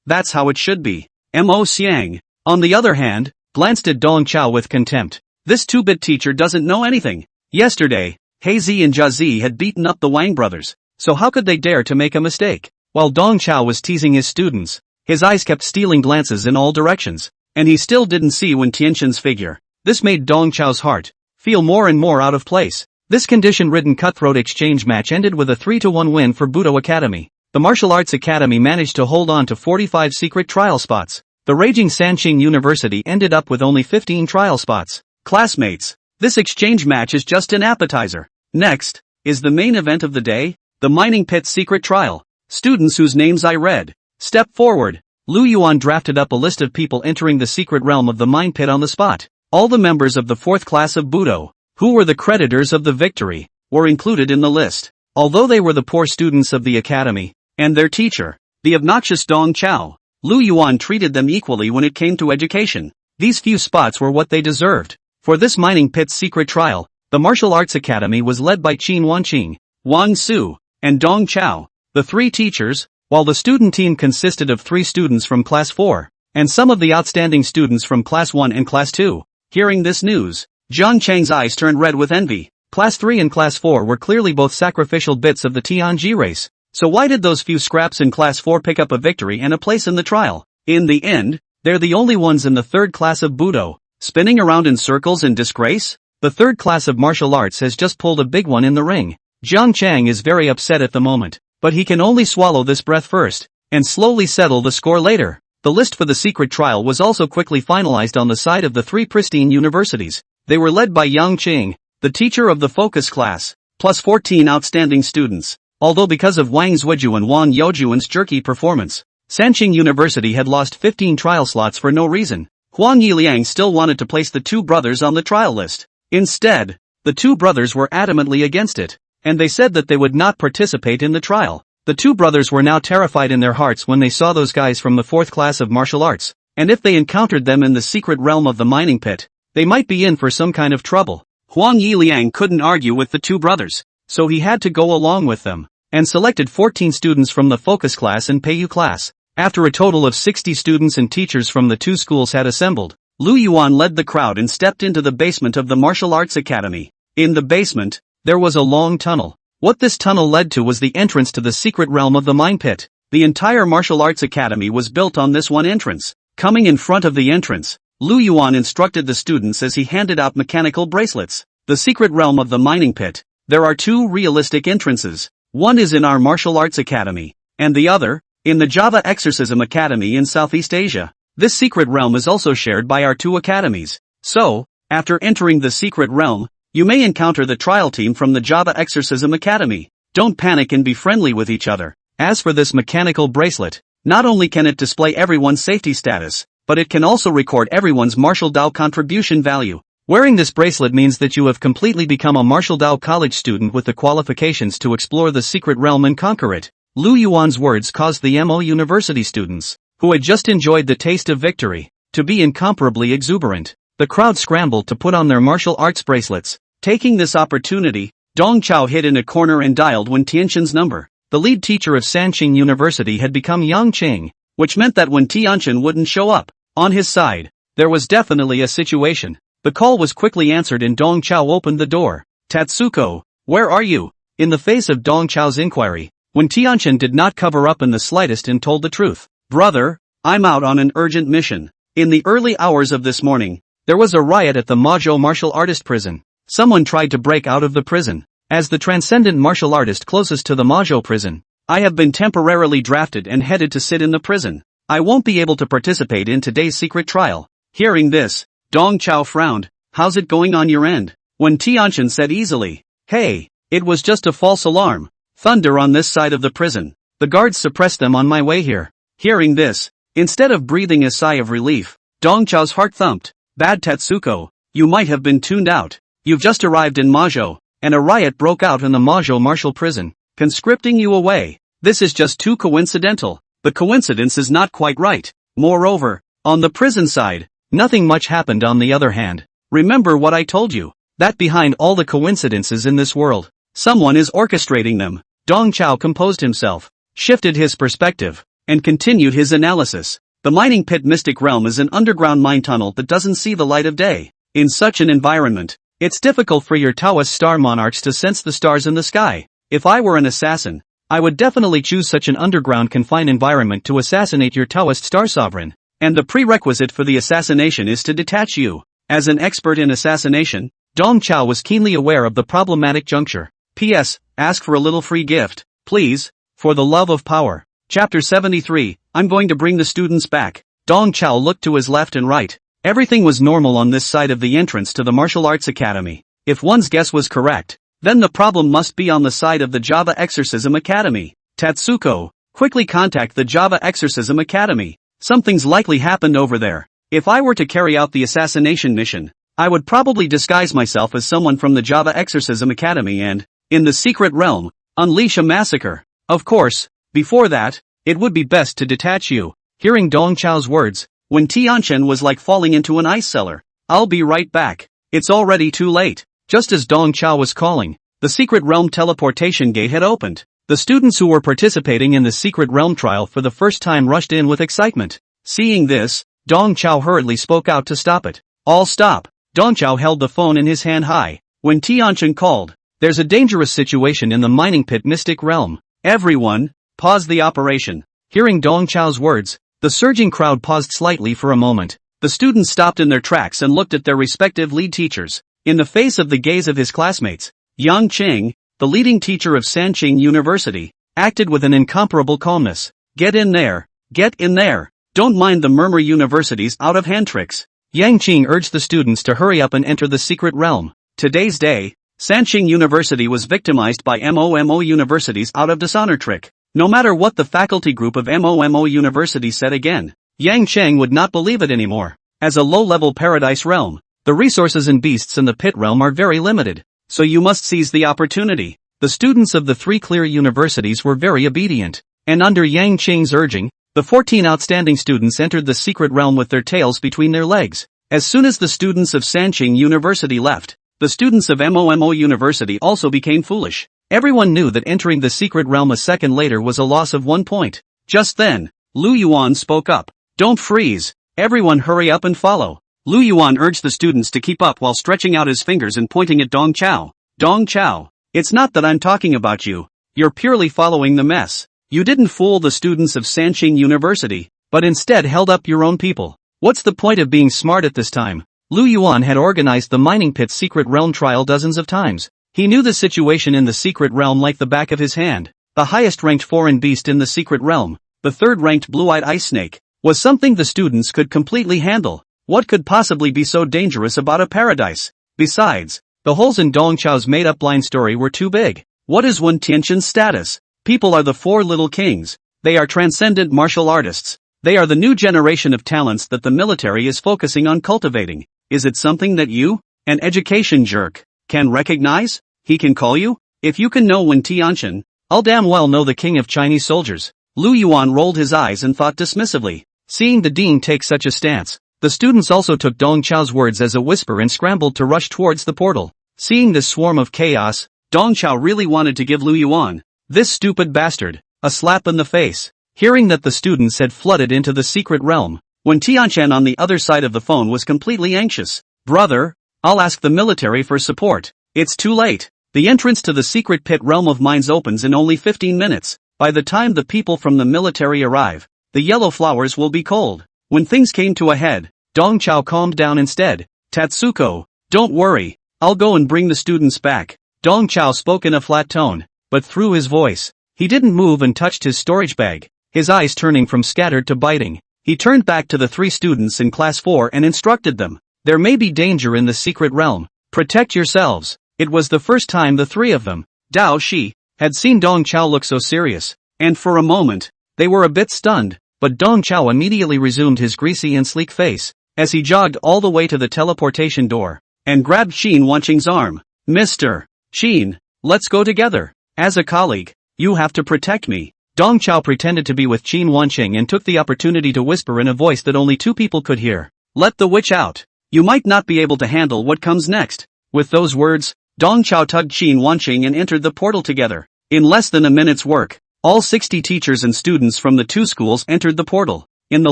that's how it should be. Mo Xiang, on the other hand, glanced at Dong Chao with contempt. This two-bit teacher doesn't know anything. Yesterday, Heizi and Jiazi had beaten up the Wang brothers, so how could they dare to make a mistake? While Dong Chao was teasing his students, his eyes kept stealing glances in all directions, and he still didn't see Wen Tianqian's figure. This made Dong Chao's heart feel more and more out of place. This condition-ridden cutthroat exchange match ended with a 3-1 win for Budo Academy. The Martial Arts Academy managed to hold on to 45 secret trial spots. The raging Sanqing University ended up with only 15 trial spots. Classmates, this exchange match is just an appetizer. Next, is the main event of the day, the Mining Pit Secret Trial. Students whose names I read, step forward. Lu Yuan drafted up a list of people entering the secret realm of the mine pit on the spot. All the members of the fourth class of Budo, who were the creditors of the victory, were included in the list. Although they were the poor students of the academy, and their teacher, the obnoxious Dong Chao, Lu Yuan treated them equally when it came to education. These few spots were what they deserved. For this mining pit secret trial, the Martial Arts Academy was led by Qin Wanqing, Wang Su, and Dong Chao, the three teachers, while the student team consisted of 3 students from Class 4, and some of the outstanding students from Class 1 and Class 2. Hearing this news, Zhang Chang's eyes turned red with envy. Class 3 and Class 4 were clearly both sacrificial bits of the Tianji race. So why did those few scraps in Class 4 pick up a victory and a place in the trial? In the end, they're the only ones in the third class of Budo, spinning around in circles in disgrace? The third class of martial arts has just pulled a big one in the ring. Zhang Chang is very upset at the moment, but he can only swallow this breath first, and slowly settle the score later. The list for the secret trial was also quickly finalized on the side of the 3 pristine universities. They were led by Yang Qing, the teacher of the focus class, plus 14 outstanding students. Although because of Wang Zuiju and Wang Youjuan's jerky performance, Sanqing University had lost 15 trial slots for no reason, Huang Yiliang still wanted to place the 2 brothers on the trial list. Instead, the 2 brothers were adamantly against it, and they said that they would not participate in the trial. The 2 brothers were now terrified in their hearts when they saw those guys from the 4th class of martial arts, and if they encountered them in the secret realm of the mining pit, they might be in for some kind of trouble. Huang Yiliang couldn't argue with the 2 brothers, so he had to go along with them, and selected 14 students from the focus class and Peiyu class. After a total of 60 students and teachers from the 2 schools had assembled, Lu Yuan led the crowd and stepped into the basement of the Martial Arts Academy. In the basement, there was a long tunnel. What this tunnel led to was the entrance to the secret realm of the mine pit. The entire Martial Arts Academy was built on this one entrance. Coming in front of the entrance, Lu Yuan instructed the students as he handed out mechanical bracelets. The secret realm of the mining pit. There are 2 realistic entrances. One is in our Martial Arts Academy, and the other, in the Java Exorcism Academy in Southeast Asia. This secret realm is also shared by our 2 academies. So, after entering the secret realm, you may encounter the trial team from the Java Exorcism Academy. Don't panic and be friendly with each other. As for this mechanical bracelet, not only can it display everyone's safety status, but it can also record everyone's martial Dao contribution value. Wearing this bracelet means that you have completely become a martial Dao college student with the qualifications to explore the secret realm and conquer it. Lu Yuan's words caused the Mo University students, who had just enjoyed the taste of victory, to be incomparably exuberant. The crowd scrambled to put on their martial arts bracelets. Taking this opportunity, Dong Chao hid in a corner and dialed Wen Tianqin's number. The lead teacher of Sanqing University had become Yang Qing, which meant that when Tianqin wouldn't show up, on his side, there was definitely a situation. The call was quickly answered and Dong Chao opened the door. Tatsuko, where are you? In the face of Dong Chao's inquiry, Wen Tianqin did not cover up in the slightest and told the truth. Brother, I'm out on an urgent mission. In the early hours of this morning, there was a riot at the Mazhou martial artist prison. Someone tried to break out of the prison. As the transcendent martial artist closest to the Mazhou prison, I have been temporarily drafted and headed to sit in the prison. I won't be able to participate in today's secret trial. Hearing this, Dong Chao frowned. How's it going on your end? Wen Tianqin said easily. Hey, it was just a false alarm. Thunder on this side of the prison. The guards suppressed them on my way here. Hearing this, instead of breathing a sigh of relief, Dong Chao's heart thumped. Bad Tatsuko, you might have been tuned out. You've just arrived in Mazhou, and a riot broke out in the Mazhou martial prison, conscripting you away. This is just too coincidental. The coincidence is not quite right. Moreover, on the prison side, nothing much happened on the other hand. Remember what I told you, that behind all the coincidences in this world, someone is orchestrating them. Dong Chao composed himself, shifted his perspective, and continued his analysis. The mining pit mystic realm is an underground mine tunnel that doesn't see the light of day. In such an environment, it's difficult for your Taoist star monarchs to sense the stars in the sky. If I were an assassin, I would definitely choose such an underground confined environment to assassinate your Taoist star sovereign. And the prerequisite for the assassination is to detach you. As an expert in assassination, Dong Chao was keenly aware of the problematic juncture. P.S. Ask for a little free gift, please, for the love of power. Chapter 73, I'm going to bring the students back. Dong Chao looked to his left and right. Everything was normal on this side of the entrance to the martial arts academy. If one's guess was correct, then the problem must be on the side of the Java Exorcism Academy. Tatsuko, quickly contact the Java Exorcism Academy. Something's likely happened over there. If I were to carry out the assassination mission, I would probably disguise myself as someone from the Java Exorcism Academy and, in the secret realm, unleash a massacre. Of course, before that, it would be best to detach you. Hearing Dong Chao's words, Wen Tianqin was like falling into an ice cellar. I'll be right back. It's already too late. Just as Dong Chao was calling, the secret realm teleportation gate had opened. The students who were participating in the secret realm trial for the first time rushed in with excitement. Seeing this, Dong Chao hurriedly spoke out to stop it. All stop. Dong Chao held the phone in his hand high. When Tianqin called, there's a dangerous situation in the mining pit mystic realm. Everyone, pause the operation. Hearing Dong Chao's words, the surging crowd paused slightly for a moment. The students stopped in their tracks and looked at their respective lead teachers. In the face of the gaze of his classmates, Yang Qing, the leading teacher of Sanqing University, acted with an incomparable calmness. Get in there. Get in there. Don't mind the Murmur University's out-of-hand tricks. Yang Qing urged the students to hurry up and enter the secret realm. Today's day, Sanqing University was victimized by MOMO University's out-of-dishonor trick. No matter what the faculty group of MOMO University said again, Yang Cheng would not believe it anymore. As a low-level paradise realm, the resources and beasts in the pit realm are very limited, so you must seize the opportunity. The students of the three clear universities were very obedient, and under Yang Cheng's urging, the 14 outstanding students entered the secret realm with their tails between their legs. As soon as the students of Sanqing University left, the students of MOMO University also became foolish. Everyone knew that entering the secret realm a second later was a loss of 1 point. Just then, Lu Yuan spoke up. Don't freeze. Everyone hurry up and follow. Lu Yuan urged the students to keep up while stretching out his fingers and pointing at Dong Chao. Dong Chao, it's not that I'm talking about you. You're purely following the mess. You didn't fool the students of Sanqing University, but instead held up your own people. What's the point of being smart at this time? Lu Yuan had organized the mining pit secret realm trial dozens of times. He knew the situation in the secret realm like the back of his hand. The highest-ranked foreign beast in the secret realm, the third-ranked blue-eyed ice snake, was something the students could completely handle. What could possibly be so dangerous about a paradise? Besides, the holes in Dong Chao's made-up blind story were too big. What is Wen Tianqin's status? People are the four little kings. They are transcendent martial artists. They are the new generation of talents that the military is focusing on cultivating. Is it something that you An education jerk. Can recognize? He can call you? If you can know when Tianchen, I'll damn well know the king of Chinese soldiers. Lu Yuan rolled his eyes and thought dismissively. Seeing the dean take such a stance, the students also took Dong Chao's words as a whisper and scrambled to rush towards the portal. Seeing this swarm of chaos, Dong Chao really wanted to give Lu Yuan, this stupid bastard, a slap in the face. Hearing that the students had flooded into the secret realm, when Tianchen on the other side of the phone was completely anxious. Brother, I'll ask the military for support. It's too late. The entrance to the secret pit realm of mines opens in only 15 minutes. By the time the people from the military arrive, the yellow flowers will be cold. When things came to a head, Dong Chao calmed down instead. Tatsuko, don't worry, I'll go and bring the students back. Dong Chao spoke in a flat tone, but through his voice, he didn't move and touched his storage bag, his eyes turning from scattered to biting. He turned back to the 3 students in class 4 and instructed them. There may be danger in the secret realm. Protect yourselves. It was the first time the 3 of them, Dao Shi, had seen Dong Chao look so serious, and for a moment, they were a bit stunned, but Dong Chao immediately resumed his greasy and sleek face, as he jogged all the way to the teleportation door, and grabbed Qin Wanqing's arm. Mr. Qin, let's go together. As a colleague, you have to protect me. Dong Chao pretended to be with Qin Wanqing and took the opportunity to whisper in a voice that only 2 people could hear. Let the witch out. You might not be able to handle what comes next. With those words, Dong Chao tugged Qin Wanqing and entered the portal together. In less than a minute's work, all 60 teachers and students from the 2 schools entered the portal. In the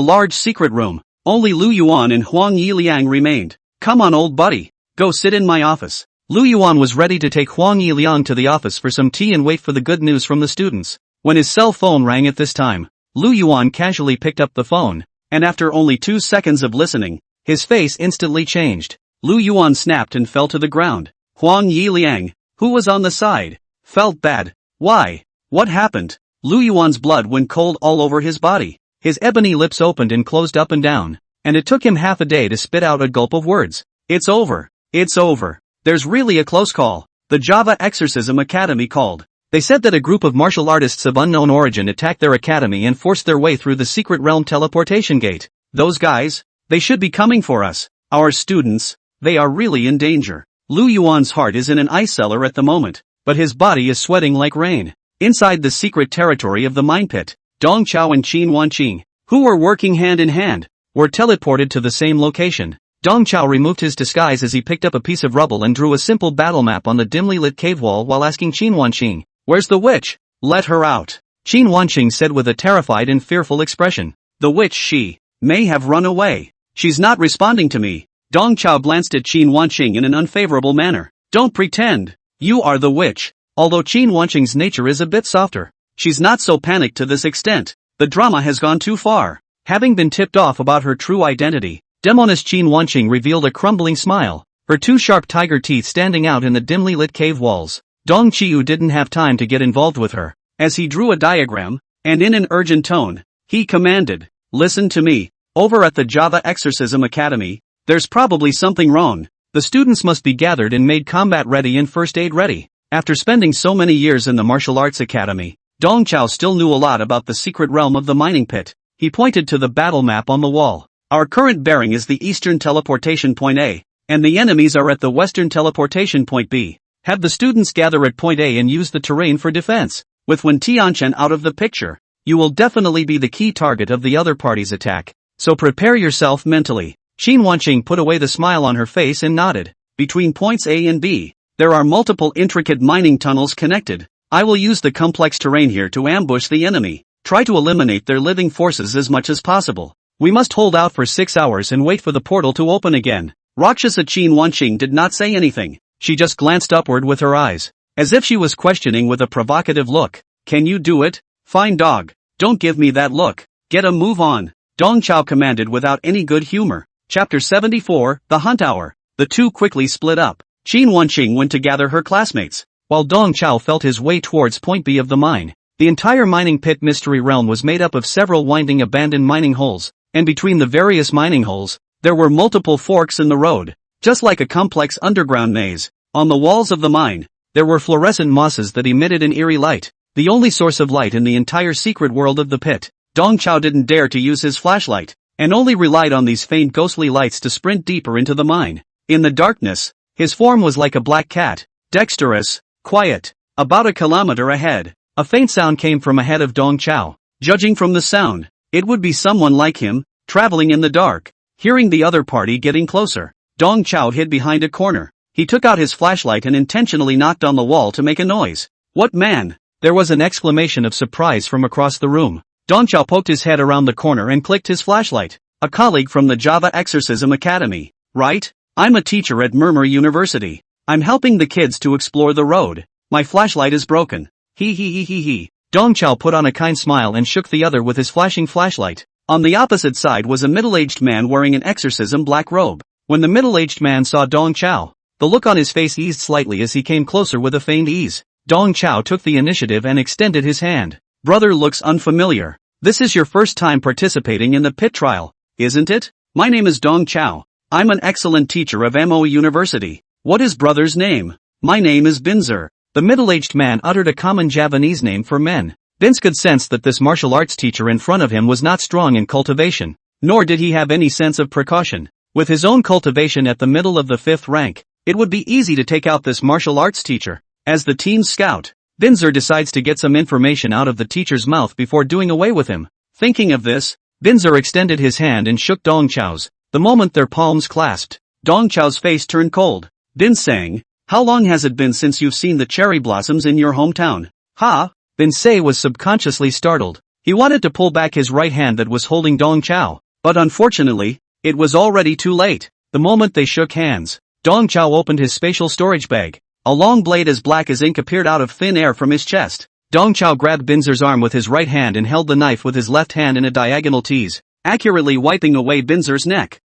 large secret room, only Lu Yuan and Huang Yiliang remained. Come on, old buddy, go sit in my office. Lu Yuan was ready to take Huang Yiliang to the office for some tea and wait for the good news from the students. When his cell phone rang at this time, Lu Yuan casually picked up the phone, and after only 2 seconds of listening, his face instantly changed. Lu Yuan snapped and fell to the ground. Huang Yiliang, who was on the side, felt bad. Why? What happened? Lu Yuan's blood went cold all over his body. His ebony lips opened and closed up and down, and it took him half a day to spit out a gulp of words. It's over. It's over. There's really a close call. The Java Exorcism Academy called. They said that a group of martial artists of unknown origin attacked their academy and forced their way through the secret realm teleportation gate. Those guys? They should be coming for us. Our students, they are really in danger. Lu Yuan's heart is in an ice cellar at the moment, but his body is sweating like rain. Inside the secret territory of the mine pit, Dong Chao and Qin Wanqing, who were working hand in hand, were teleported to the same location. Dong Chao removed his disguise as he picked up a piece of rubble and drew a simple battle map on the dimly lit cave wall while asking Qin Wanqing, "Where's the witch? Let her out." Qin Wanqing said with a terrified and fearful expression, "The witch, she may have run away. She's not responding to me." Dong Chao glanced at Qin Wanqing in an unfavorable manner. "Don't pretend. You are the witch." Although Qin Wanqing's nature is a bit softer, she's not so panicked to this extent. The drama has gone too far. Having been tipped off about her true identity, demoness Qin Wanqing revealed a crumbling smile, her 2 sharp tiger teeth standing out in the dimly lit cave walls. Dong Qiu didn't have time to get involved with her. As he drew a diagram, and in an urgent tone, he commanded, "Listen to me. Over at the Java Exorcism Academy, there's probably something wrong. The students must be gathered and made combat ready and first aid ready." After spending so many years in the martial arts academy, Dong Chao still knew a lot about the secret realm of the mining pit. He pointed to the battle map on the wall. "Our current bearing is the eastern teleportation point A, and the enemies are at the western teleportation point B. Have the students gather at point A and use the terrain for defense. With Wen Tianchen out of the picture, you will definitely be the key target of the other party's attack. So prepare yourself mentally." Qin Wanqing put away the smile on her face and nodded. "Between points A and B, there are multiple intricate mining tunnels connected. I will use the complex terrain here to ambush the enemy. Try to eliminate their living forces as much as possible. We must hold out for 6 hours and wait for the portal to open again." Rakshasa Qin Wanqing did not say anything. She just glanced upward with her eyes, as if she was questioning with a provocative look. "Can you do it? Fine dog. Don't give me that look. Get a move on," Dong Chao commanded without any good humor. Chapter 74, The Hunt Hour. The 2 quickly split up. Qin Wanqing went to gather her classmates, while Dong Chao felt his way towards point B of the mine. The entire mining pit mystery realm was made up of several winding abandoned mining holes, and between the various mining holes, there were multiple forks in the road, just like a complex underground maze. On the walls of the mine, there were fluorescent mosses that emitted an eerie light, the only source of light in the entire secret world of the pit. Dong Chao didn't dare to use his flashlight, and only relied on these faint ghostly lights to sprint deeper into the mine. In the darkness, His form was like a black cat, dexterous, quiet. About a kilometer ahead, a faint sound came from ahead of Dong Chao. Judging from the sound, it would be someone like him, traveling in the dark. Hearing the other party getting closer, Dong Chao hid behind a corner. He took out his flashlight and intentionally knocked on the wall to make a noise. What man? There was an exclamation of surprise from across the room. Dong Chao poked his head around the corner and clicked his flashlight. A colleague from the Java Exorcism Academy, right? I'm a teacher at Murmur University. I'm helping the kids to explore the road. My flashlight is broken. He. Dong Chao put on a kind smile and shook the other with his flashing flashlight. On the opposite side was a middle-aged man wearing an exorcism black robe. When the middle-aged man saw Dong Chao, the look on his face eased slightly as he came closer with a feigned ease. Dong Chao took the initiative and extended his hand. Brother looks unfamiliar. This is your first time participating in the pit trial, isn't it? My name is Dong Chao. I'm an excellent teacher of Mo University. What is brother's name? My name is Binzer. The middle-aged man uttered a common Javanese name for men. Binz could sense that this martial arts teacher in front of him was not strong in cultivation, nor did he have any sense of precaution. With his own cultivation at the middle of the 5th rank, it would be easy to take out this martial arts teacher. As the team's scout, Binzer decides to get some information out of the teacher's mouth before doing away with him. Thinking of this, Binzer extended his hand and shook Dong Chao's. The moment their palms clasped, Dong Chao's face turned cold. Bin sang, how long has it been since you've seen the cherry blossoms in your hometown? Ha! Bin Se was subconsciously startled. He wanted to pull back his right hand that was holding Dong Chao, but unfortunately, it was already too late. The moment they shook hands, Dong Chao opened his spatial storage bag. A long blade as black as ink appeared out of thin air from his chest. Dong Chao grabbed Binzer's arm with his right hand and held the knife with his left hand in a diagonal tease, accurately wiping away Binzer's neck.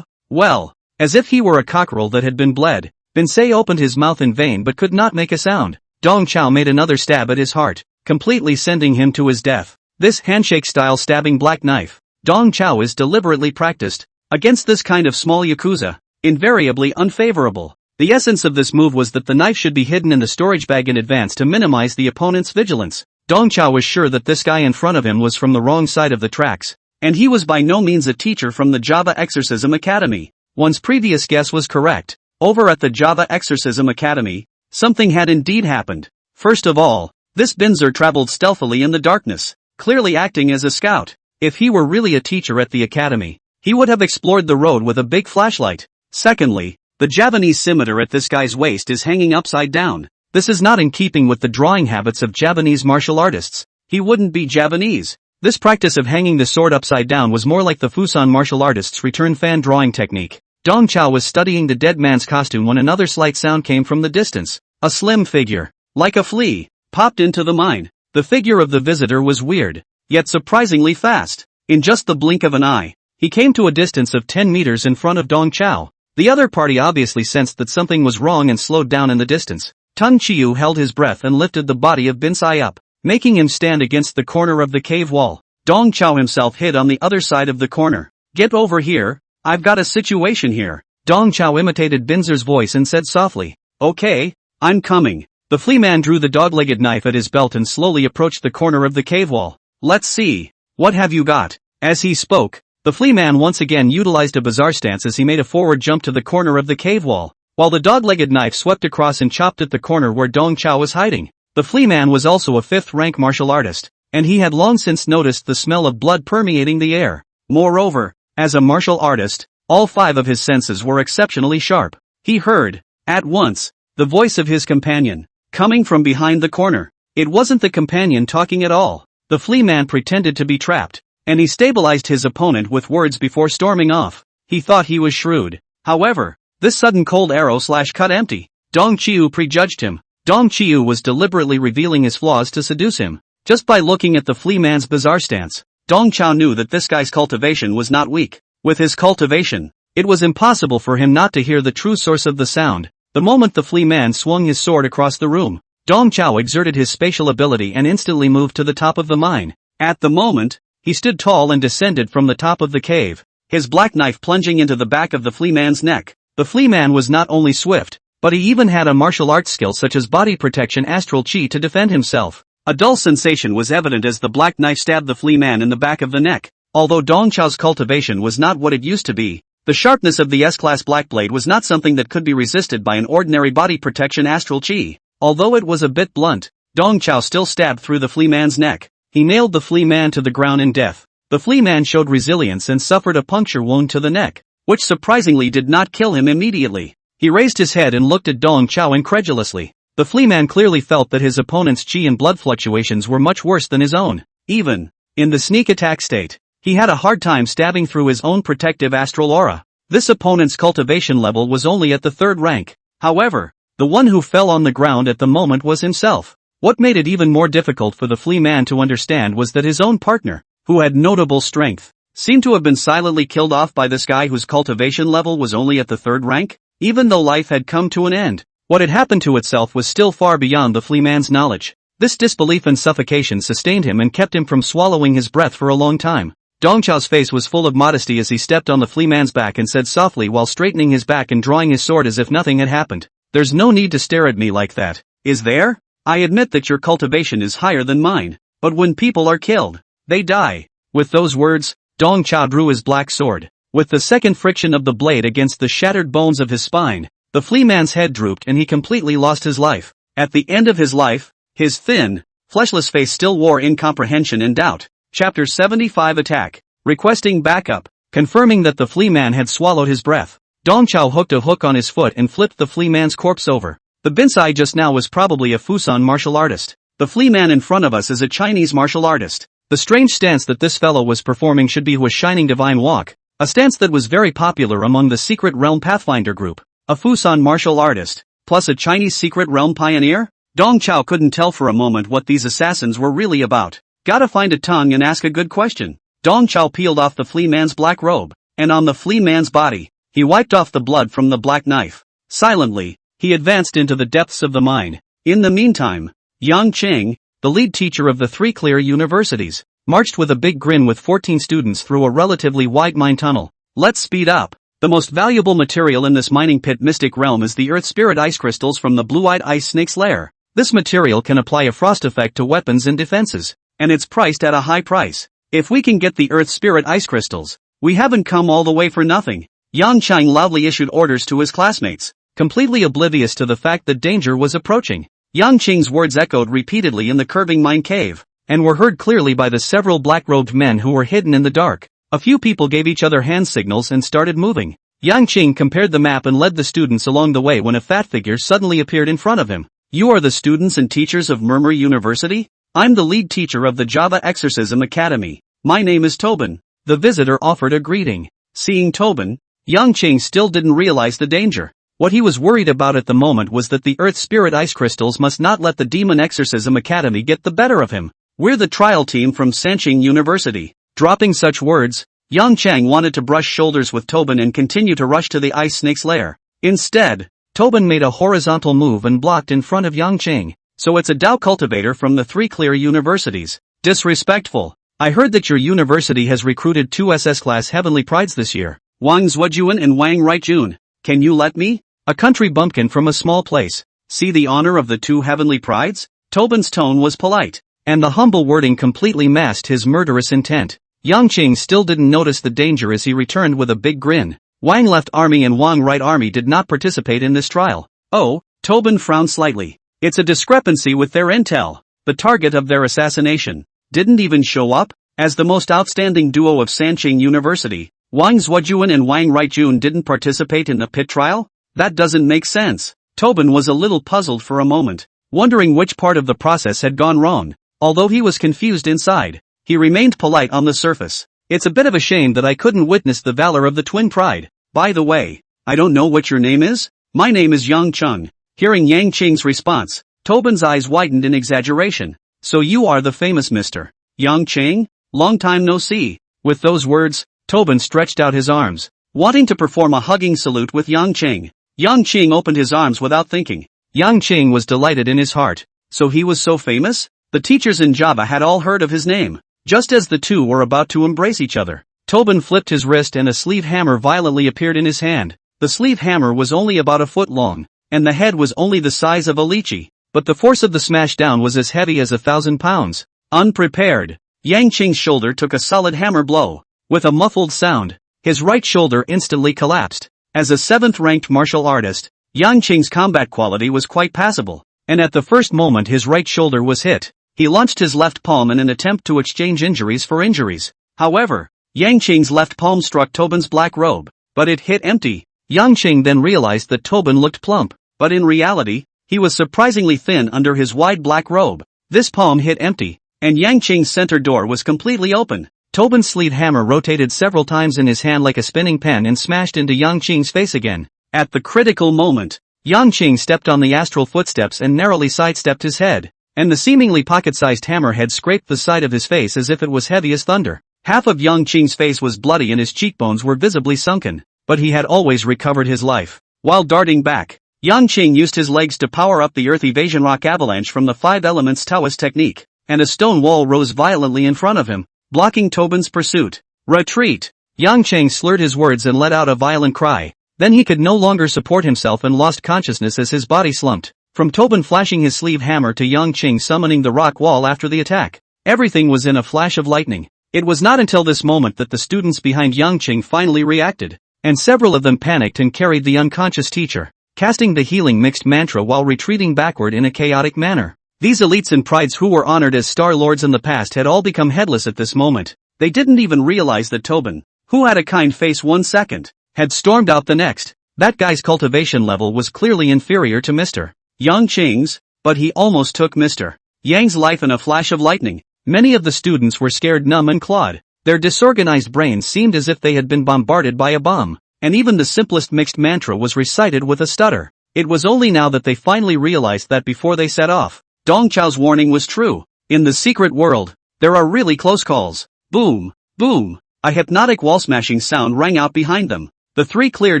Well, as if he were a cockerel that had been bled. Bin Se opened his mouth in vain but could not make a sound. Dong Chao made another stab at his heart, completely sending him to his death. This handshake-style stabbing black knife, Dong Chao is deliberately practiced against this kind of small yakuza, invariably unfavorable. The essence of this move was that the knife should be hidden in the storage bag in advance to minimize the opponent's vigilance. Dong Chao was sure that this guy in front of him was from the wrong side of the tracks, and he was by no means a teacher from the Java Exorcism Academy. One's previous guess was correct. Over at the Java Exorcism Academy, something had indeed happened. First of all, this Binzer traveled stealthily in the darkness, clearly acting as a scout. If he were really a teacher at the academy, he would have explored the road with a big flashlight. Secondly, the Javanese scimitar at this guy's waist is hanging upside down. This is not in keeping with the drawing habits of Javanese martial artists. He wouldn't be Javanese. This practice of hanging the sword upside down was more like the Fusan martial artists' return fan drawing technique. Dong Chao was studying the dead man's costume when another slight sound came from the distance. A slim figure, like a flea, popped into the mine. The figure of the visitor was weird, yet surprisingly fast. In just the blink of an eye, he came to a distance of 10 meters in front of Dong Chao. The other party obviously sensed that something was wrong and slowed down in the distance. Tun Chiu held his breath and lifted the body of Bin Sai up, making him stand against the corner of the cave wall. Dong Chao himself hid on the other side of the corner. Get over here, I've got a situation here. Dong Chao imitated Binzer's voice and said softly, okay, I'm coming. The flea man drew the dog-legged knife at his belt and slowly approached the corner of the cave wall. Let's see. What have you got? As he spoke, the flea man once again utilized a bizarre stance as he made a forward jump to the corner of the cave wall, while the dog-legged knife swept across and chopped at the corner where Dong Chao was hiding. The flea man was also a 5th-rank martial artist, and he had long since noticed the smell of blood permeating the air. Moreover, as a martial artist, all 5 of his senses were exceptionally sharp. He heard, at once, the voice of his companion, coming from behind the corner. It wasn't the companion talking at all. The flea man pretended to be trapped, and he stabilized his opponent with words before storming off. He thought he was shrewd. However, this sudden cold arrow/cut empty. Dong Chiu prejudged him. Dong Chiu was deliberately revealing his flaws to seduce him. Just by looking at the flea man's bizarre stance, Dong Chao knew that this guy's cultivation was not weak. With his cultivation, it was impossible for him not to hear the true source of the sound. The moment the flea man swung his sword across the room, Dong Chao exerted his spatial ability and instantly moved to the top of the mine. At the moment, he stood tall and descended from the top of the cave, his black knife plunging into the back of the flea man's neck. The flea man was not only swift, but he even had a martial arts skill such as body protection astral chi to defend himself. A dull sensation was evident as the black knife stabbed the flea man in the back of the neck. Although Dong Chao's cultivation was not what it used to be, The sharpness of the S-class black blade was not something that could be resisted by an ordinary body protection astral chi. Although it was a bit blunt, Dong Chao still stabbed through the flea man's neck. He nailed the flea man to the ground in death. The flea man showed resilience and suffered a puncture wound to the neck, which surprisingly did not kill him immediately. He raised his head and looked at Dong Chao incredulously. The flea man clearly felt that his opponent's chi and blood fluctuations were much worse than his own. Even in the sneak attack state, he had a hard time stabbing through his own protective astral aura. This opponent's cultivation level was only at the 3rd rank. However, the one who fell on the ground at the moment was himself. What made it even more difficult for the flea man to understand was that his own partner, who had notable strength, seemed to have been silently killed off by this guy whose cultivation level was only at the 3rd rank. Even though life had come to an end, what had happened to itself was still far beyond the flea man's knowledge. This disbelief and suffocation sustained him and kept him from swallowing his breath for a long time. Dong Chao's face was full of modesty as he stepped on the flea man's back and said softly while straightening his back and drawing his sword as if nothing had happened, "There's no need to stare at me like that, is there? I admit that your cultivation is higher than mine, but when people are killed, they die." With those words, Dong Chao drew his black sword. With the second friction of the blade against the shattered bones of his spine, the flea man's head drooped and he completely lost his life. At the end of his life, his thin, fleshless face still wore incomprehension and doubt. Chapter 75 Attack. Requesting backup. Confirming that the flea man had swallowed his breath, Dong Chao hooked a hook on his foot and flipped the flea man's corpse over. The Binsai just now was probably a Fusan martial artist. The flea man in front of us is a Chinese martial artist. The strange stance that this fellow was performing should be his shining divine walk, a stance that was very popular among the Secret Realm Pathfinder group. A Fusan martial artist, plus a Chinese Secret Realm pioneer? Dong Chao couldn't tell for a moment what these assassins were really about. Gotta find a tongue and ask a good question. Dong Chao peeled off the flea man's black robe, and on the flea man's body, he wiped off the blood from the black knife. Silently, he advanced into the depths of the mine. In the meantime, Yang Qing, the lead teacher of the 3 clear universities, marched with a big grin with 14 students through a relatively wide mine tunnel. Let's speed up. The most valuable material in this mining pit mystic realm is the Earth Spirit ice crystals from the blue-eyed ice snake's lair. This material can apply a frost effect to weapons and defenses, and it's priced at a high price. If we can get the Earth Spirit ice crystals, we haven't come all the way for nothing. Yang Chang loudly issued orders to his classmates, completely oblivious to the fact that danger was approaching. Yang Qing's words echoed repeatedly in the curving mine cave, and were heard clearly by the several black-robed men who were hidden in the dark. A few people gave each other hand signals and started moving. Yang Qing compared the map and led the students along the way when a fat figure suddenly appeared in front of him. "You are the students and teachers of Murmur University? I'm the lead teacher of the Java Exorcism Academy. My name is Tobin." The visitor offered a greeting. Seeing Tobin, Yang Qing still didn't realize the danger. What he was worried about at the moment was that the Earth Spirit ice crystals must not let the Demon Exorcism Academy get the better of him. "We're the trial team from Sanqing University." Dropping such words, Yang Chang wanted to brush shoulders with Tobin and continue to rush to the ice snake's lair. Instead, Tobin made a horizontal move and blocked in front of Yang Chang. "So it's a Dao cultivator from the 3 clear universities. Disrespectful. I heard that your university has recruited 2 SS-class Heavenly Prides this year, Wang Zhuojun and Wang Rightjun. Can you let me? A country bumpkin from a small place. See the honor of the 2 Heavenly Prides?" Tobin's tone was polite, and the humble wording completely masked his murderous intent. Yang Qing still didn't notice the danger as he returned with a big grin. Wang Left Army and Wang Right Army did not participate in this trial. "Oh," Tobin frowned slightly. "It's a discrepancy with their intel. The target of their assassination didn't even show up. As the most outstanding duo of Sanqing University, Wang Zhuojun and Wang Rightjun didn't participate in the pit trial? That doesn't make sense." Tobin was a little puzzled for a moment, wondering which part of the process had gone wrong. Although he was confused inside, he remained polite on the surface. "It's a bit of a shame that I couldn't witness the valor of the twin pride. By the way, I don't know what your name is?" "My name is Yang Cheng." Hearing Yang Qing's response, Tobin's eyes widened in exaggeration. "So you are the famous Mr. Yang Qing? Long time no see." With those words, Tobin stretched out his arms, wanting to perform a hugging salute with Yang Qing. Yang Qing opened his arms without thinking. Yang Qing was delighted in his heart. So he was so famous? The teachers in Java had all heard of his name. Just as the two were about to embrace each other, Tobin flipped his wrist and a sleeve hammer violently appeared in his hand. The sleeve hammer was only about a foot long, and the head was only the size of a lychee, but the force of the smashdown was as heavy as 1,000 pounds. Unprepared, Yang Qing's shoulder took a solid hammer blow. With a muffled sound, his right shoulder instantly collapsed. As a 7th-ranked martial artist, Yang Qing's combat quality was quite passable, and at the first moment his right shoulder was hit, he launched his left palm in an attempt to exchange injuries for injuries. However, Yang Qing's left palm struck Tobin's black robe, but it hit empty. Yang Qing then realized that Tobin looked plump, but in reality, he was surprisingly thin under his wide black robe. This palm hit empty, and Yang Qing's center door was completely open. Tobin's sleeve hammer rotated several times in his hand like a spinning pen and smashed into Yang Qing's face again. At the critical moment, Yang Qing stepped on the astral footsteps and narrowly sidestepped his head, and the seemingly pocket-sized hammer had scraped the side of his face as if it was heavy as thunder. Half of Yang Qing's face was bloody and his cheekbones were visibly sunken, but he had always recovered his life. While darting back, Yang Qing used his legs to power up the earth evasion rock avalanche from the 5 elements Taoist technique, and a stone wall rose violently in front of him, blocking Tobin's pursuit. Retreat! Yang Qing slurred his words and let out a violent cry. Then he could no longer support himself and lost consciousness as his body slumped. From Tobin flashing his sleeve hammer to Yang Qing summoning the rock wall after the attack, everything was in a flash of lightning. It was not until this moment that the students behind Yang Qing finally reacted, and several of them panicked and carried the unconscious teacher, casting the healing mixed mantra while retreating backward in a chaotic manner. These elites and prides who were honored as Star Lords in the past had all become headless at this moment. They didn't even realize that Tobin, who had a kind face 1 second, had stormed out the next. That guy's cultivation level was clearly inferior to Mr. Yang Qing's, but he almost took Mr. Yang's life in a flash of lightning. Many of the students were scared numb and clawed. Their disorganized brains seemed as if they had been bombarded by a bomb, and even the simplest mixed mantra was recited with a stutter. It was only now that they finally realized that before they set off, Dong Chao's warning was true. In the secret world, there are really close calls. Boom, boom, a hypnotic wall-smashing sound rang out behind them. The 3 clear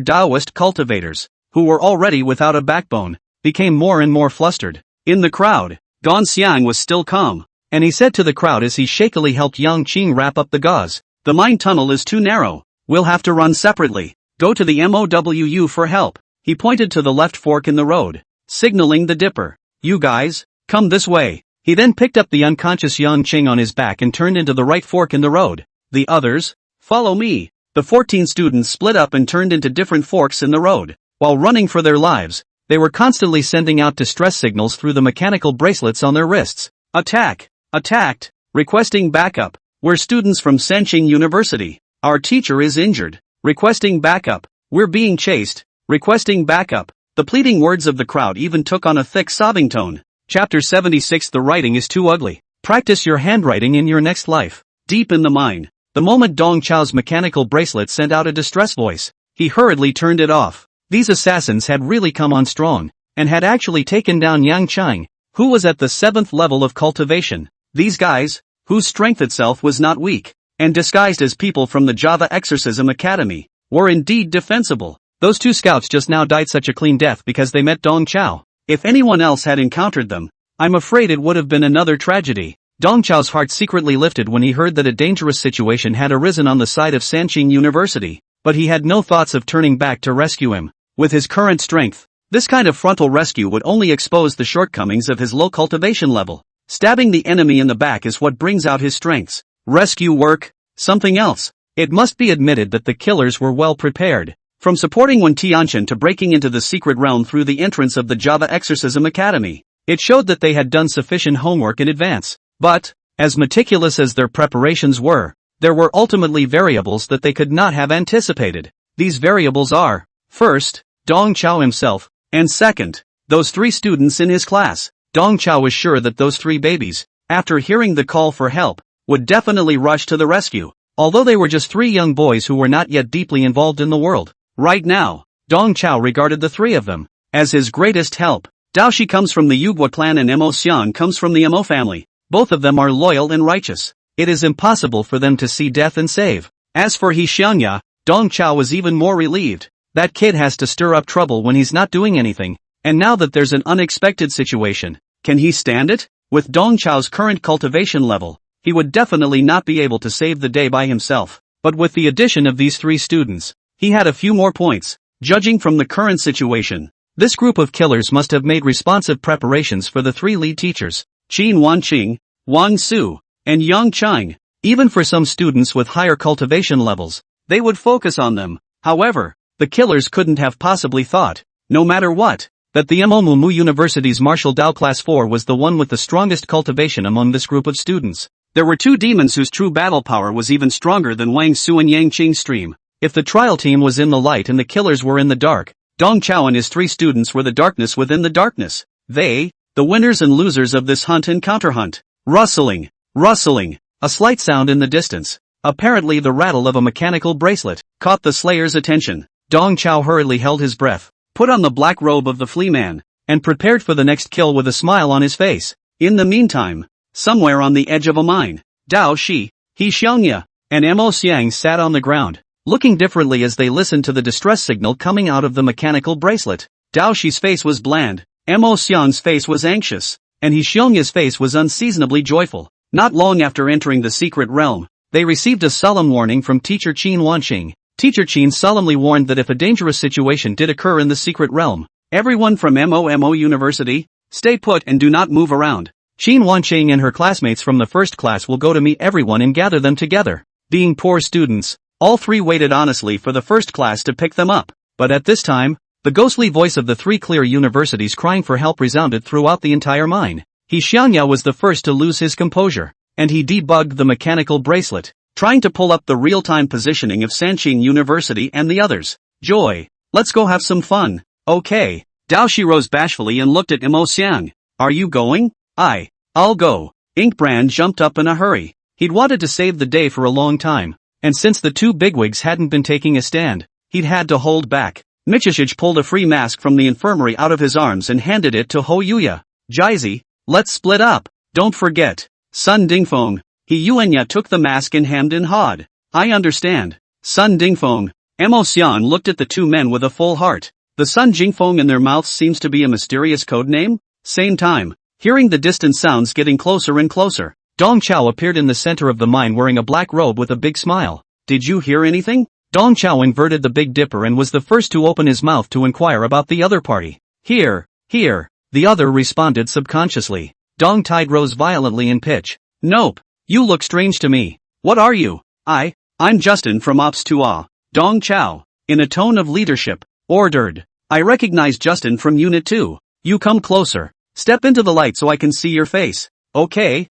Taoist cultivators, who were already without a backbone, became more and more flustered. In the crowd, Gong Xiang was still calm, and he said to the crowd as he shakily helped Yang Qing wrap up the gauze, "The mine tunnel is too narrow. We'll have to run separately. Go to the MOWU for help." He pointed to the left fork in the road, signaling the dipper. "You guys, come this way." He then picked up the unconscious Yang Qing on his back and turned into the right fork in the road. "The others, follow me." The 14 students split up and turned into different forks in the road. While running for their lives, they were constantly sending out distress signals through the mechanical bracelets on their wrists. "Attack! Attacked! Requesting backup! We're students from Sanqing University. Our teacher is injured. Requesting backup! We're being chased. Requesting backup!" The pleading words of the crowd even took on a thick sobbing tone. Chapter 76. The writing is too ugly. Practice your handwriting in your next life. Deep in the mine, the moment Dong Chao's mechanical bracelet sent out a distress voice, he hurriedly turned it off. These assassins had really come on strong, and had actually taken down Yang Qing, who was at the 7th level of cultivation. These guys, whose strength itself was not weak, and disguised as people from the Java Exorcism Academy, were indeed defensible. Those 2 scouts just now died such a clean death because they met Dong Chao. If anyone else had encountered them, I'm afraid it would have been another tragedy. Dong Chao's heart secretly lifted when he heard that a dangerous situation had arisen on the side of Sanqing University, but he had no thoughts of turning back to rescue him. With his current strength, this kind of frontal rescue would only expose the shortcomings of his low cultivation level. Stabbing the enemy in the back is what brings out his strengths. Rescue work? Something else. It must be admitted that the killers were well prepared. From supporting Wen Tianqian to breaking into the secret realm through the entrance of the Java Exorcism Academy, it showed that they had done sufficient homework in advance. But, as meticulous as their preparations were, there were ultimately variables that they could not have anticipated. These variables are, first, Dong Chao himself, and second, those 3 students in his class. Dong Chao was sure that those 3 babies, after hearing the call for help, would definitely rush to the rescue, although they were just 3 young boys who were not yet deeply involved in the world. Right now, Dong Chao regarded the 3 of them as his greatest help. Dao Shi comes from the Yugua clan and Mo Xiang comes from the Mo family. Both of them are loyal and righteous. It is impossible for them to see death and save. As for He Xiangya, Dong Chao was even more relieved. That kid has to stir up trouble when he's not doing anything, and now that there's an unexpected situation, can he stand it? With Dong Chao's current cultivation level, he would definitely not be able to save the day by himself. But with the addition of these 3 students, he had a few more points. Judging from the current situation, this group of killers must have made responsive preparations for the 3 lead teachers, Qin Wanqing, Wang Su, and Yang Chang. Even for some students with higher cultivation levels, they would focus on them. However, the killers couldn't have possibly thought, no matter what, that the Momumu University's Martial Dao Class 4 was the one with the strongest cultivation among this group of students. There were two demons whose true battle power was even stronger than Wang Su and Yang Qing's stream. If the trial team was in the light and the killers were in the dark, Dong Chao and his three students were the darkness within the darkness. They, the winners and losers of this hunt and counterhunt. Rustling, rustling, a slight sound in the distance, apparently the rattle of a mechanical bracelet, caught the Slayer's attention. Dong Chao hurriedly held his breath, put on the black robe of the flea man, and prepared for the next kill with a smile on his face. In the meantime, somewhere on the edge of a mine, Dao Shi, He Xiangya, and Mo Xiang sat on the ground, looking differently as they listened to the distress signal coming out of the mechanical bracelet. Dao Shi's face was bland, Mo Xiang's face was anxious, and He Xiangya's face was unseasonably joyful. Not long after entering the secret realm, they received a solemn warning from Teacher Qin Wanqing. Teacher Qin solemnly warned that if a dangerous situation did occur in the secret realm, everyone from Momo University, stay put and do not move around. Qin Wanqing and her classmates from the first class will go to meet everyone and gather them together. Being poor students, all three waited honestly for the first class to pick them up. But at this time, the ghostly voice of the three clear universities crying for help resounded throughout the entire mine. He Xiangya was the first to lose his composure, and he debugged the mechanical bracelet, trying to pull up the real-time positioning of Sanqing University and the others. Joy, let's go have some fun. Okay. Dao Shi rose bashfully and looked at Mo Xiang. Are you going? I'll go. Inkbrand jumped up in a hurry. He'd wanted to save the day for a long time, and since the two bigwigs hadn't been taking a stand, he'd had to hold back. Michishich pulled a free mask from the infirmary out of his arms and handed it to Ho Yuya. Jizi, let's split up. Don't forget. Sun Dingfeng. He Yuanya took the mask and hemmed and hawed. I understand. Sun Dingfeng. Mo Xian looked at the two men with a full heart. The Sun Jingfeng in their mouths seems to be a mysterious code name? Same time, hearing the distant sounds getting closer and closer, Dong Chao appeared in the center of the mine wearing a black robe with a big smile. Did you hear anything? Dong Chao inverted the Big Dipper and was the first to open his mouth to inquire about the other party. Here, the other responded subconsciously. Dong Tide rose violently in pitch. Nope, you look strange to me. What are you? I'm Justin from Ops 2A. Dong Chao, in a tone of leadership, ordered. I recognize Justin from Unit 2. You come closer. Step into the light so I can see your face. Okay.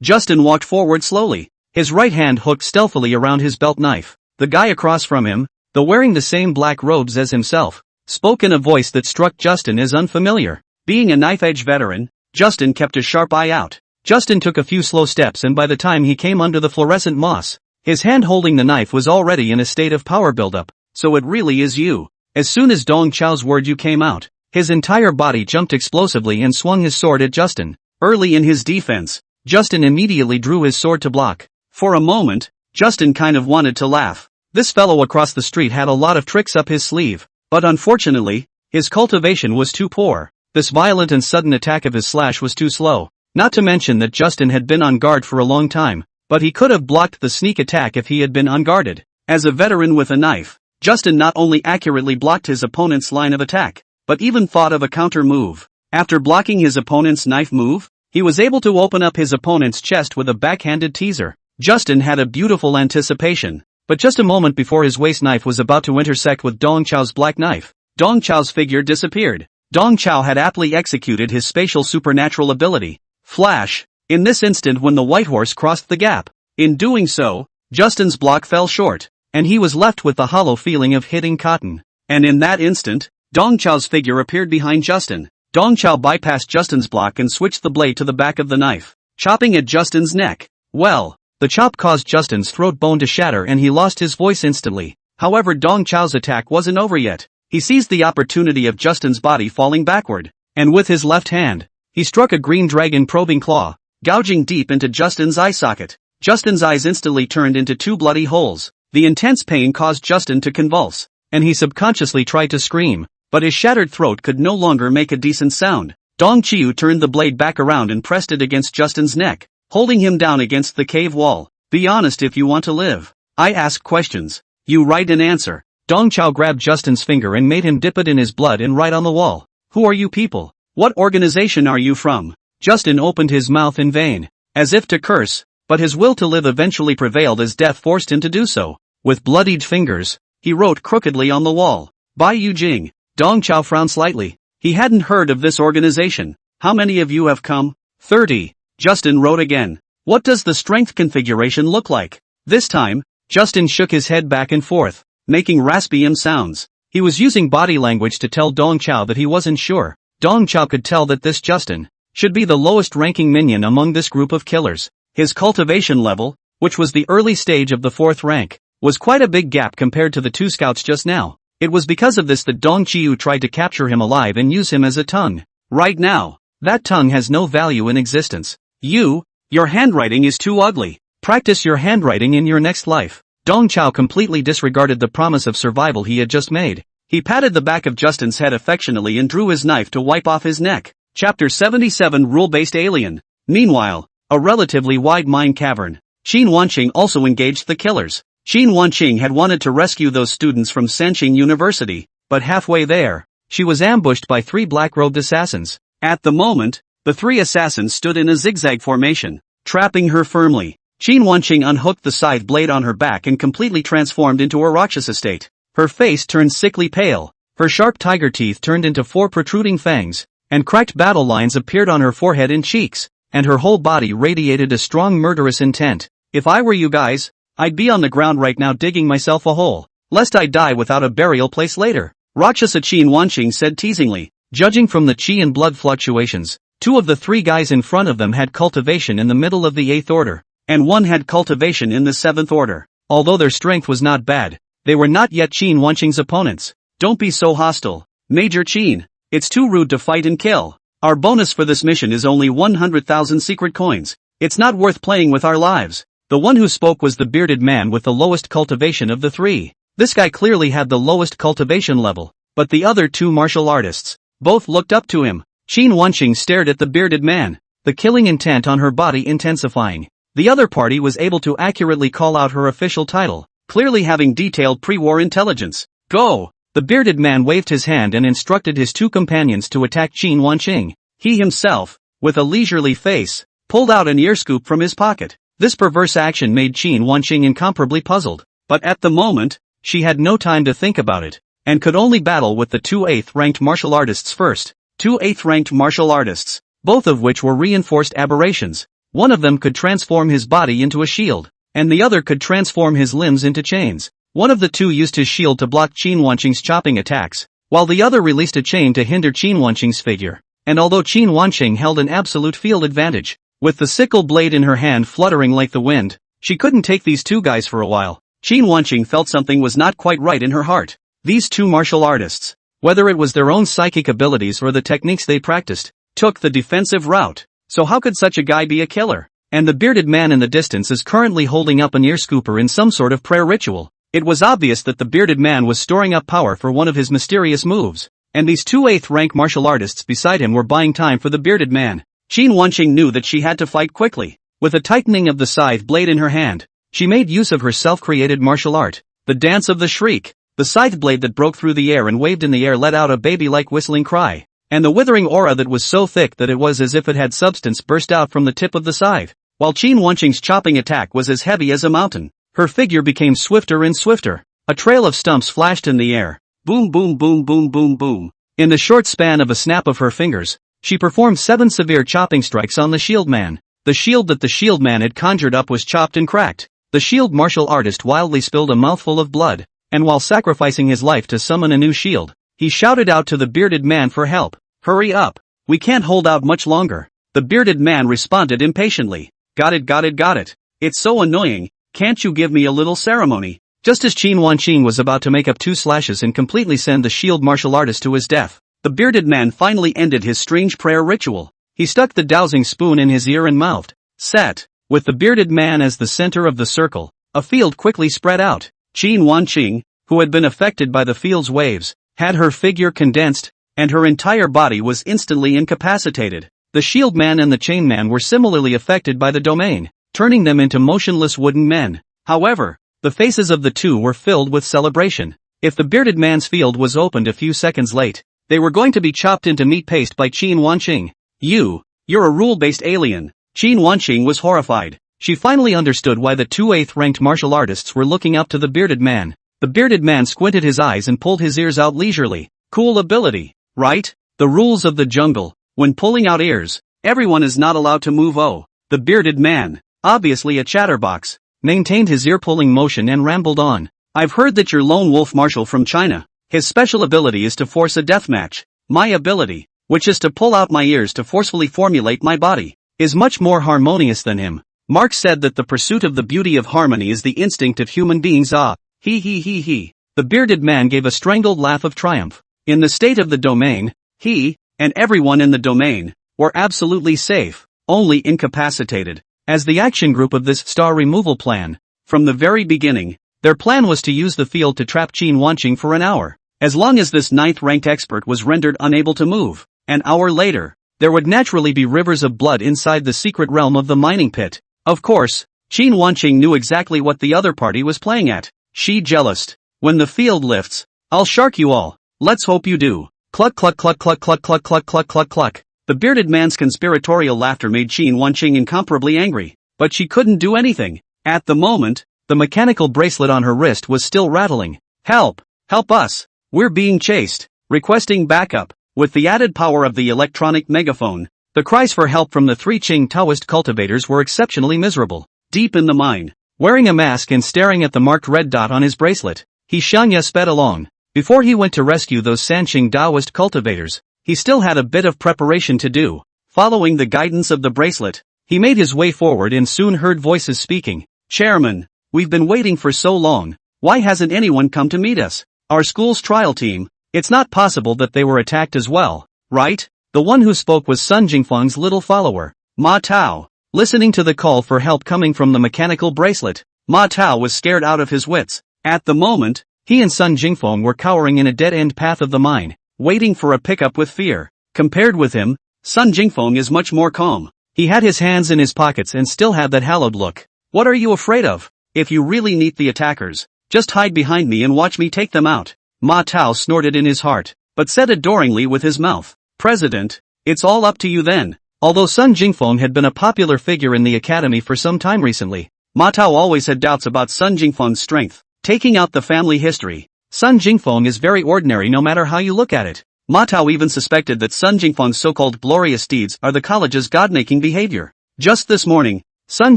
Justin walked forward slowly, his right hand hooked stealthily around his belt knife. The guy across from him, though wearing the same black robes as himself, spoke in a voice that struck Justin as unfamiliar. Being a knife-edge veteran, Justin kept a sharp eye out. Justin took a few slow steps and by the time he came under the fluorescent moss, his hand holding the knife was already in a state of power buildup. So it really is you. As soon as Dong Chao's word you came out, his entire body jumped explosively and swung his sword at Justin. Early in his defense, Justin immediately drew his sword to block. For a moment, Justin kind of wanted to laugh. This fellow across the street had a lot of tricks up his sleeve, but unfortunately, his cultivation was too poor. This violent and sudden attack of his slash was too slow. Not to mention that Justin had been on guard for a long time, but he could have blocked the sneak attack if he had been unguarded. As a veteran with a knife, Justin not only accurately blocked his opponent's line of attack, but even thought of a counter move. After blocking his opponent's knife move, he was able to open up his opponent's chest with a backhanded teaser. Justin had a beautiful anticipation, but just a moment before his waist knife was about to intersect with Dong Chao's black knife, Dong Chao's figure disappeared. Dong Chao had aptly executed his spatial supernatural ability, Flash, in this instant when the white horse crossed the gap. In doing so, Justin's block fell short, and he was left with the hollow feeling of hitting cotton. And in that instant, Dong Chao's figure appeared behind Justin. Dong Chao bypassed Justin's block and switched the blade to the back of the knife, chopping at Justin's neck. Well, the chop caused Justin's throat bone to shatter and he lost his voice instantly. However, Dong Chao's attack wasn't over yet. He seized the opportunity of Justin's body falling backward, and with his left hand, he struck a green dragon probing claw, gouging deep into Justin's eye socket. Justin's eyes instantly turned into two bloody holes. The intense pain caused Justin to convulse, and he subconsciously tried to scream, but his shattered throat could no longer make a decent sound. Dong Chiu turned the blade back around and pressed it against Justin's neck, holding him down against the cave wall. Be honest if you want to live. I ask questions. You write an answer. Dong Chao grabbed Justin's finger and made him dip it in his blood and write on the wall. Who are you people? What organization are you from? Justin opened his mouth in vain, as if to curse, but his will to live eventually prevailed as death forced him to do so. With bloodied fingers, he wrote crookedly on the wall. Bai Yujing. Dong Chao frowned slightly. He hadn't heard of this organization. How many of you have come? 30. Justin wrote again. What does the strength configuration look like? This time, Justin shook his head back and forth, making raspy sounds. He was using body language to tell Dong Chao that he wasn't sure. Dong Chao could tell that this Justin should be the lowest ranking minion among this group of killers. His cultivation level, which was the early stage of the 4th rank, was quite a big gap compared to the 2 scouts just now. It was because of this that Dong Chiu tried to capture him alive and use him as a tongue. Right now, that tongue has no value in existence. Your handwriting is too ugly. Practice your handwriting in your next life. Dong Chao completely disregarded the promise of survival he had just made. He patted the back of Justin's head affectionately and drew his knife to wipe off his neck. Chapter 77 Rule-Based Alien. Meanwhile, a relatively wide mine cavern. Qin Wanqing also engaged the killers. Qin Wanqing had wanted to rescue those students from Sanqing University, but halfway there, she was ambushed by 3 black-robed assassins. At the moment, the 3 assassins stood in a zigzag formation, trapping her firmly. Qin Wanqing unhooked the scythe blade on her back and completely transformed into a Rakshasa state. Her face turned sickly pale, her sharp tiger teeth turned into 4 protruding fangs, and cracked battle lines appeared on her forehead and cheeks, and her whole body radiated a strong murderous intent. If I were you guys, I'd be on the ground right now digging myself a hole, lest I die without a burial place later. Rakshasa Qin Wanqing said teasingly. Judging from the chi and blood fluctuations, 2 of the 3 guys in front of them had cultivation in the middle of the 8th order, and 1 had cultivation in the 7th order. Although their strength was not bad, they were not yet Qin Wanqing's opponents. Don't be so hostile, Major Qin. It's too rude to fight and kill. Our bonus for this mission is only 100,000 secret coins. It's not worth playing with our lives. The one who spoke was the bearded man with the lowest cultivation of the 3. This guy clearly had the lowest cultivation level, but the other 2 martial artists both looked up to him. Qin Wanqing stared at the bearded man, the killing intent on her body intensifying. The other party was able to accurately call out her official title, clearly having detailed pre-war intelligence. Go! The bearded man waved his hand and instructed his 2 companions to attack Qin Wanqing. He himself, with a leisurely face, pulled out an ear scoop from his pocket. This perverse action made Qin Wanqing incomparably puzzled, but at the moment, she had no time to think about it, and could only battle with the 2 8th-ranked martial artists first. 2 8th-ranked martial artists, both of which were reinforced aberrations. One of them could transform his body into a shield, and the other could transform his limbs into chains. One of the 2 used his shield to block Qin Wanqing's chopping attacks, while the other released a chain to hinder Qin Wanqing's figure. And although Qin Wanqing held an absolute field advantage, with the sickle blade in her hand fluttering like the wind, she couldn't take these 2 guys for a while. Qin Wanqing felt something was not quite right in her heart. These 2 martial artists, whether it was their own psychic abilities or the techniques they practiced, took the defensive route. So how could such a guy be a killer? And the bearded man in the distance is currently holding up an ear scooper in some sort of prayer ritual. It was obvious that the bearded man was storing up power for one of his mysterious moves, and these 2 8th-rank martial artists beside him were buying time for the bearded man. Qin Wanqing knew that she had to fight quickly. With a tightening of the scythe blade in her hand, she made use of her self-created martial art, the dance of the shriek. The scythe blade that broke through the air and waved in the air let out a baby-like whistling cry, and the withering aura that was so thick that it was as if it had substance burst out from the tip of the scythe. While Qin Wanqing's chopping attack was as heavy as a mountain, her figure became swifter and swifter. A trail of stumps flashed in the air. Boom boom boom boom boom boom. In the short span of a snap of her fingers, she performed 7 severe chopping strikes on the shield man. The shield that the shield man had conjured up was chopped and cracked. The shield martial artist wildly spilled a mouthful of blood, and while sacrificing his life to summon a new shield, he shouted out to the bearded man for help. Hurry up! We can't hold out much longer. The bearded man responded impatiently. Got it got it got it. It's so annoying, can't you give me a little ceremony? Just as Qin Wanqing was about to make up 2 slashes and completely send the shield martial artist to his death, the bearded man finally ended his strange prayer ritual. He stuck the dowsing spoon in his ear and mouthed, "Set." With the bearded man as the center of the circle, a field quickly spread out. Qin Wanqing, who had been affected by the field's waves, had her figure condensed, and her entire body was instantly incapacitated. The shield man and the chain man were similarly affected by the domain, turning them into motionless wooden men. However, the faces of the 2 were filled with celebration. If the bearded man's field was opened a few seconds late, they were going to be chopped into meat paste by Qin Wanqing. You're a rule-based alien. Qin Wanqing was horrified. she finally understood why the two 8th-ranked martial artists were looking up to the bearded man. The bearded man squinted his eyes and pulled his ears out leisurely. Cool ability, right? The rules of the jungle. When pulling out ears, everyone is not allowed to move. Oh, the bearded man, obviously a chatterbox, maintained his ear-pulling motion and rambled on. I've heard that your lone wolf marshal from China, his special ability is to force a deathmatch. My ability, which is to pull out my ears to forcefully formulate my body, is much more harmonious than him. Marx said that the pursuit of the beauty of harmony is the instinct of human beings. Ah, he. The bearded man gave a strangled laugh of triumph. In the state of the domain, he, and everyone in the domain, were absolutely safe, only incapacitated. As the action group of this star removal plan, from the very beginning, their plan was to use the field to trap Qin Wanqing for an hour. As long as this 9th-ranked expert was rendered unable to move, an hour later, there would naturally be rivers of blood inside the secret realm of the mining pit. Of course, Qin Wanqing knew exactly what the other party was playing at. She jealoused. When the field lifts, I'll shark you all. Let's hope you do. Cluck cluck cluck cluck cluck cluck cluck cluck cluck cluck. The bearded man's conspiratorial laughter made Qin Wanqing incomparably angry, but she couldn't do anything. At the moment, the mechanical bracelet on her wrist was still rattling. Help! Help us! We're being chased. Requesting backup. With the added power of the electronic megaphone, the cries for help from the 3 Qing Taoist cultivators were exceptionally miserable. Deep in the mine, wearing a mask and staring at the marked red dot on his bracelet, He Xiangya sped along. Before he went to rescue those Sanqing Taoist cultivators, he still had a bit of preparation to do. Following the guidance of the bracelet, he made his way forward and soon heard voices speaking. Chairman, we've been waiting for so long. Why hasn't anyone come to meet us? Our school's trial team. It's not possible that they were attacked as well, right? The one who spoke was Sun Jingfeng's little follower, Ma Tao. Listening to the call for help coming from the mechanical bracelet, Ma Tao was scared out of his wits. At the moment, he and Sun Jingfeng were cowering in a dead-end path of the mine, waiting for a pickup with fear. Compared with him, Sun Jingfeng is much more calm. He had his hands in his pockets and still had that hallowed look. What are you afraid of? If you really need the attackers, just hide behind me and watch me take them out. Ma Tao snorted in his heart, but said adoringly with his mouth, President, it's all up to you then. Although Sun Jingfeng had been a popular figure in the academy for some time recently, Ma Tao always had doubts about Sun Jingfeng's strength. Taking out the family history, Sun Jingfeng is very ordinary no matter how you look at it. Ma Tao even suspected that Sun Jingfeng's so-called glorious deeds are the college's god-making behavior. Just this morning, Sun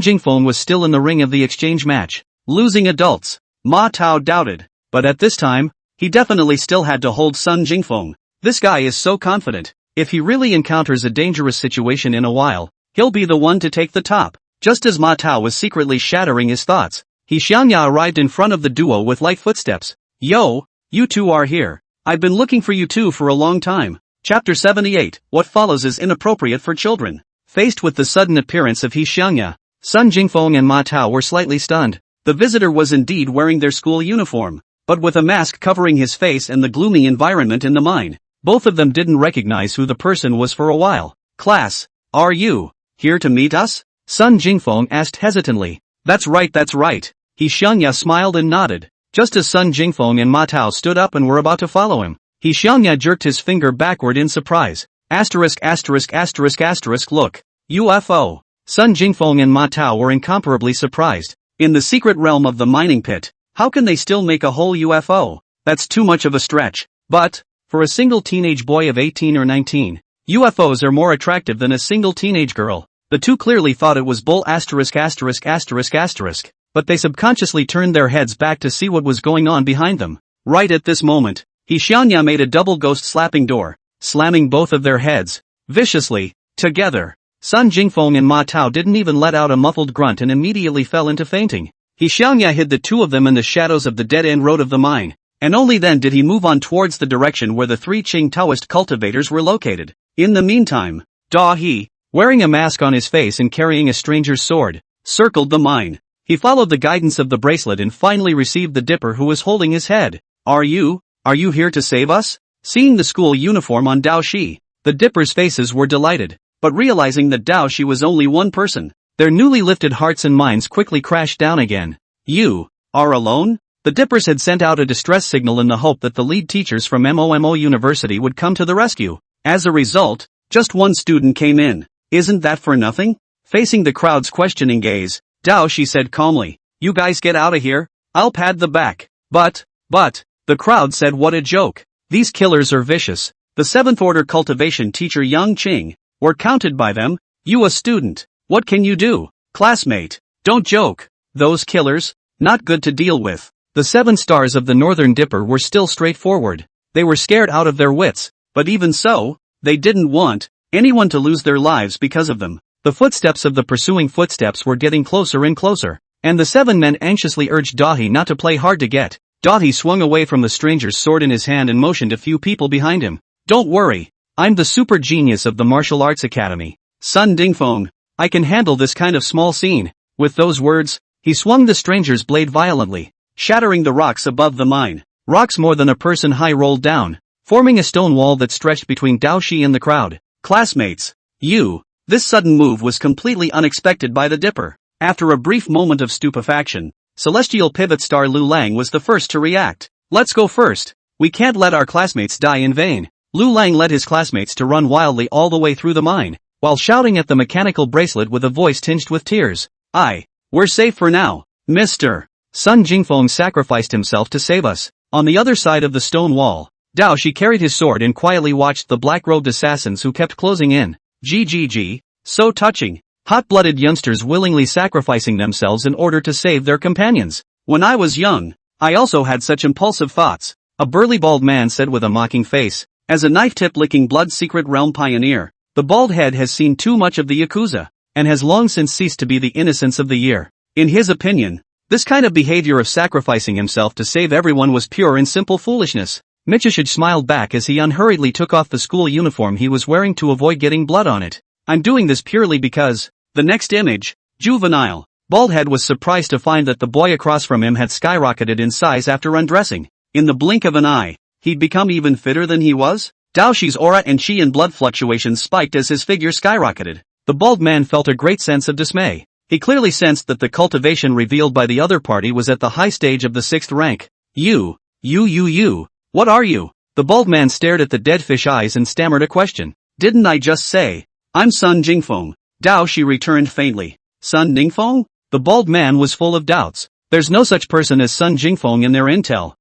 Jingfeng was still in the ring of the exchange match, losing adults. Ma Tao doubted, but at this time, he definitely still had to hold Sun Jingfeng. This guy is so confident. If he really encounters a dangerous situation in a while, he'll be the one to take the top. Just as Ma Tao was secretly shattering his thoughts, He Xiangya arrived in front of the duo with light footsteps. Yo, you two are here. I've been looking for you two for a long time. Chapter 78, What follows is inappropriate for children. Faced with the sudden appearance of He Xiangya, Sun Jingfeng and Ma Tao were slightly stunned. The visitor was indeed wearing their school uniform, but with a mask covering his face and the gloomy environment in the mine. Both of them didn't recognize who the person was for a while. Class, are you here to meet us? Sun Jingfeng asked hesitantly. That's right. He Xiangya smiled and nodded. Just as Sun Jingfeng and Ma Tao stood up and were about to follow him, He Xiangya jerked his finger backward in surprise. Look, UFO. Sun Jingfeng and Ma Tao were incomparably surprised. In the secret realm of the mining pit, how can they still make a whole UFO? That's too much of a stretch. But, for a single teenage boy of 18 or 19, UFOs are more attractive than a single teenage girl. The two clearly thought it was bull *******, but they subconsciously turned their heads back to see what was going on behind them. Right at this moment, He Xiangya made a double ghost slapping door, slamming both of their heads, viciously, together. Sun Jingfeng and Ma Tao didn't even let out a muffled grunt and immediately fell into fainting. He Xiangya hid the two of them in the shadows of the dead-end road of the mine, and only then did he move on towards the direction where the 3 Qing Taoist cultivators were located. In the meantime, Da He, wearing a mask on his face and carrying a stranger's sword, circled the mine. He followed the guidance of the bracelet and finally received the Dipper who was holding his head. Are you here to save us? Seeing the school uniform on Dao Shi, the Dippers' faces were delighted, but realizing that Dao Shi was only one person, their newly lifted hearts and minds quickly crashed down again. You are alone? The Dippers had sent out a distress signal in the hope that the lead teachers from MOMO University would come to the rescue. As a result, just one student came in. Isn't that for nothing? Facing the crowd's questioning gaze, Dao Shi said calmly. You guys get out of here, I'll pad the back. But, the crowd said what a joke. These killers are vicious. The 7th order cultivation teacher Yang Qing, were counted by them. You a student, what can you do? Classmate, don't joke. Those killers, not good to deal with. The 7 stars of the Northern Dipper were still straightforward. They were scared out of their wits, but even so, they didn't want anyone to lose their lives because of them. The footsteps of the pursuing footsteps were getting closer and closer, and the 7 men anxiously urged Dahi not to play hard to get. Dahi swung away from the stranger's sword in his hand and motioned a few people behind him. Don't worry, I'm the super genius of the martial arts academy. Sun Dingfeng, I can handle this kind of small scene. With those words, he swung the stranger's blade violently, shattering the rocks above the mine. Rocks more than a person high rolled down, forming a stone wall that stretched between Dao Shi and the crowd. Classmates, this sudden move was completely unexpected by the Dipper. After a brief moment of stupefaction, Celestial Pivot Star Lu Lang was the first to react. Let's go first. We can't let our classmates die in vain. Lu Lang led his classmates to run wildly all the way through the mine, while shouting at the mechanical bracelet with a voice tinged with tears. We're safe for now. Mr. Sun Jingfeng sacrificed himself to save us. On the other side of the stone wall, Dao Shi carried his sword and quietly watched the black-robed assassins who kept closing in. So touching. Hot-blooded youngsters willingly sacrificing themselves in order to save their companions. When I was young, I also had such impulsive thoughts, a burly bald man said with a mocking face. As a knife-tip licking blood secret realm pioneer, the bald head has seen too much of the Yakuza, and has long since ceased to be the innocence of the year. In his opinion, this kind of behavior of sacrificing himself to save everyone was pure and simple foolishness. Michishige smiled back as he unhurriedly took off the school uniform he was wearing to avoid getting blood on it. I'm doing this purely because... The next image, juvenile. Baldhead was surprised to find that the boy across from him had skyrocketed in size after undressing. In the blink of an eye, he'd become even fitter than he was. Dao Shi's aura and chi and blood fluctuations spiked as his figure skyrocketed. The bald man felt a great sense of dismay. He clearly sensed that the cultivation revealed by the other party was at the high stage of the 6th rank. You. What are you? The bald man stared at the dead fish eyes and stammered a question. Didn't I just say? I'm Sun Jingfeng. Dao Shi returned faintly. Sun Ningfeng? The bald man was full of doubts. There's no such person as Sun Jingfeng in their intel.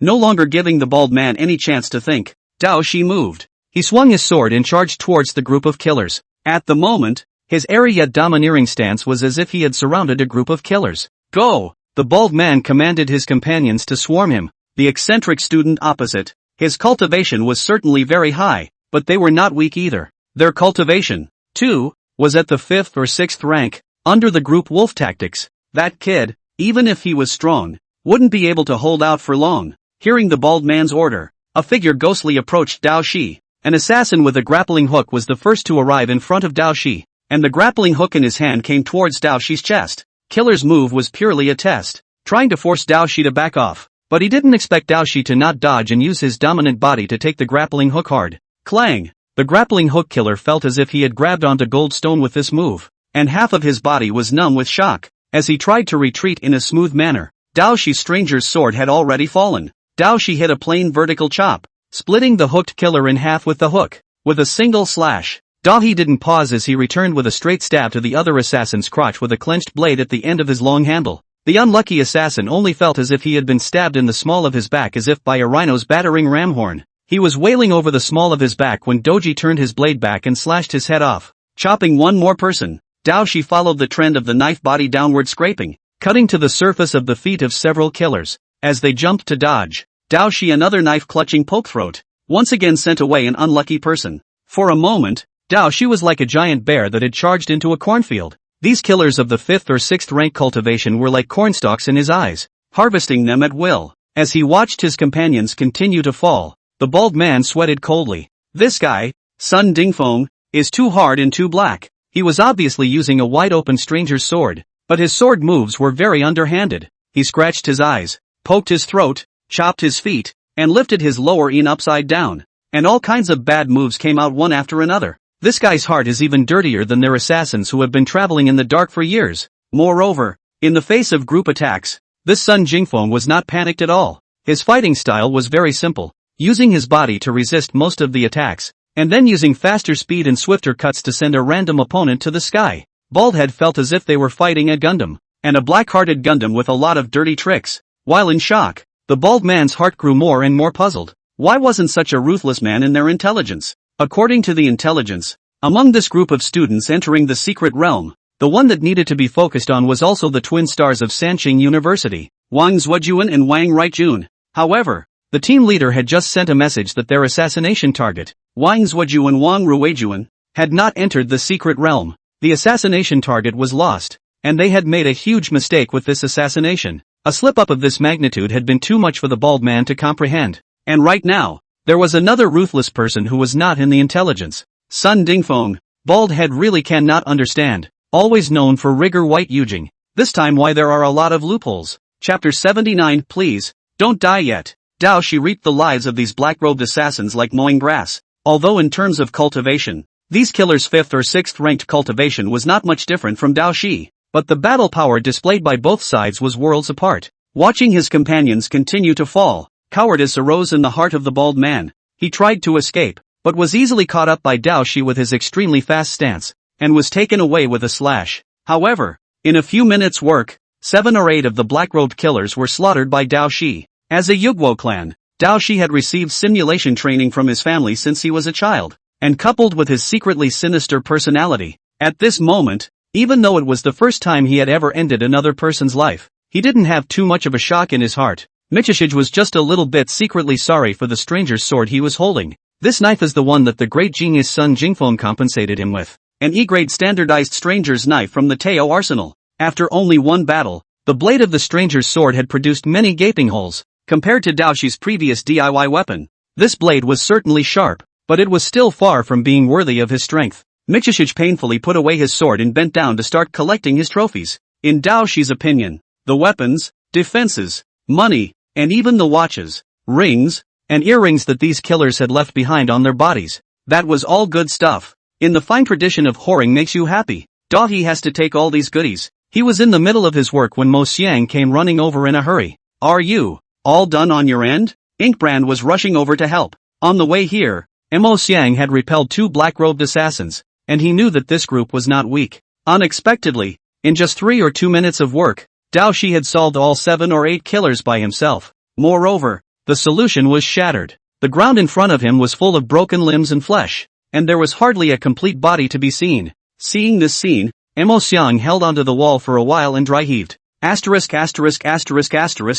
No longer giving the bald man any chance to think, Dao Shi moved. He swung his sword and charged towards the group of killers. At the moment, his airy yet domineering stance was as if he had surrounded a group of killers. Go! The bald man commanded his companions to swarm him. The eccentric student opposite. His cultivation was certainly very high, but they were not weak either. Their cultivation, too, was at the 5th or 6th rank, under the group wolf tactics. That kid, even if he was strong, wouldn't be able to hold out for long. Hearing the bald man's order, a figure ghostly approached Dao Shi. An assassin with a grappling hook was the first to arrive in front of Dao Shi, and the grappling hook in his hand came towards Dao Shi's chest. Killer's move was purely a test, trying to force Dao Shi to back off, but he didn't expect Dao Shi to not dodge and use his dominant body to take the grappling hook hard. Clang! The grappling hook killer felt as if he had grabbed onto gold stone with this move, and half of his body was numb with shock. As he tried to retreat in a smooth manner, Dao Shi's stranger's sword had already fallen. Dao Shi hit a plain vertical chop, splitting the hooked killer in half with the hook. With a single slash, Dahi didn't pause as he returned with a straight stab to the other assassin's crotch with a clenched blade at the end of his long handle. The unlucky assassin only felt as if he had been stabbed in the small of his back as if by a rhino's battering ram horn. He was wailing over the small of his back when Doji turned his blade back and slashed his head off, chopping one more person. Dao Shi followed the trend of the knife body downward scraping, cutting to the surface of the feet of several killers. As they jumped to dodge, Dao Shi another knife-clutching poke throat, once again sent away an unlucky person. For a moment, Dao Shi was like a giant bear that had charged into a cornfield. These killers of the 5th or 6th rank cultivation were like cornstalks in his eyes, harvesting them at will. As he watched his companions continue to fall, the bald man sweated coldly. This guy, Sun Dingfeng, is too hard and too black. He was obviously using a wide-open stranger's sword, but his sword moves were very underhanded. He scratched his eyes, poked his throat, chopped his feet, and lifted his lower in upside down. And all kinds of bad moves came out one after another. This guy's heart is even dirtier than their assassins who have been traveling in the dark for years. Moreover, in the face of group attacks, this Sun Jingfeng was not panicked at all. His fighting style was very simple, using his body to resist most of the attacks, and then using faster speed and swifter cuts to send a random opponent to the sky. Baldhead felt as if they were fighting a Gundam, and a black-hearted Gundam with a lot of dirty tricks. While in shock, the bald man's heart grew more and more puzzled. Why wasn't such a ruthless man in their intelligence? According to the intelligence, among this group of students entering the secret realm, the one that needed to be focused on was also the twin stars of Sanqing University, Wang Zuojuan and Wang Ruijun. However, the team leader had just sent a message that their assassination target, Wang Zuojuan Wang Ruijuan, had not entered the secret realm. The assassination target was lost, and they had made a huge mistake with this assassination. A slip-up of this magnitude had been too much for the bald man to comprehend. And right now, there was another ruthless person who was not in the intelligence. Sun Dingfeng, Baldhead really cannot understand, always known for rigor white Yujing. This time why there are a lot of loopholes. Chapter 79. Please, don't die yet. Dao Shi reaped the lives of these black-robed assassins like mowing grass. Although in terms of cultivation, these killers' 5th or 6th ranked cultivation was not much different from Dao Shi, but the battle power displayed by both sides was worlds apart. Watching his companions continue to fall, cowardice arose in the heart of the bald man. He tried to escape, but was easily caught up by Dao Shi with his extremely fast stance, and was taken away with a slash. However, in a few minutes' work, 7 or 8 of the black-robed killers were slaughtered by Dao Shi. As a Yugwo clan, Dao Shi had received simulation training from his family since he was a child, and coupled with his secretly sinister personality, at this moment, even though it was the first time he had ever ended another person's life, he didn't have too much of a shock in his heart. Michishige was just a little bit secretly sorry for the stranger's sword he was holding. This knife is the one that the great genius Sun Jingfeng compensated him with, an E-grade standardized stranger's knife from the Teo arsenal. After only one battle, the blade of the stranger's sword had produced many gaping holes. Compared to Dao Shi's previous DIY weapon, this blade was certainly sharp, but it was still far from being worthy of his strength. Michishige painfully put away his sword and bent down to start collecting his trophies. In Dao Shi's opinion, the weapons, defenses, money, and even the watches, rings, and earrings that these killers had left behind on their bodies, that was all good stuff. In the fine tradition of whoring makes you happy, Dahi has to take all these goodies. He was in the middle of his work when Mo Xiang came running over in a hurry. Are you all done on your end? Inkbrand was rushing over to help. On the way here, Mo Xiang had repelled 2 black-robed assassins, and he knew that this group was not weak. Unexpectedly, in just 3 or 2 minutes of work, Dao Shi had solved all 7 or 8 killers by himself. Moreover, the solution was shattered. The ground in front of him was full of broken limbs and flesh, and there was hardly a complete body to be seen. Seeing this scene, Mo Xiang held onto the wall for a while and dry-heaved.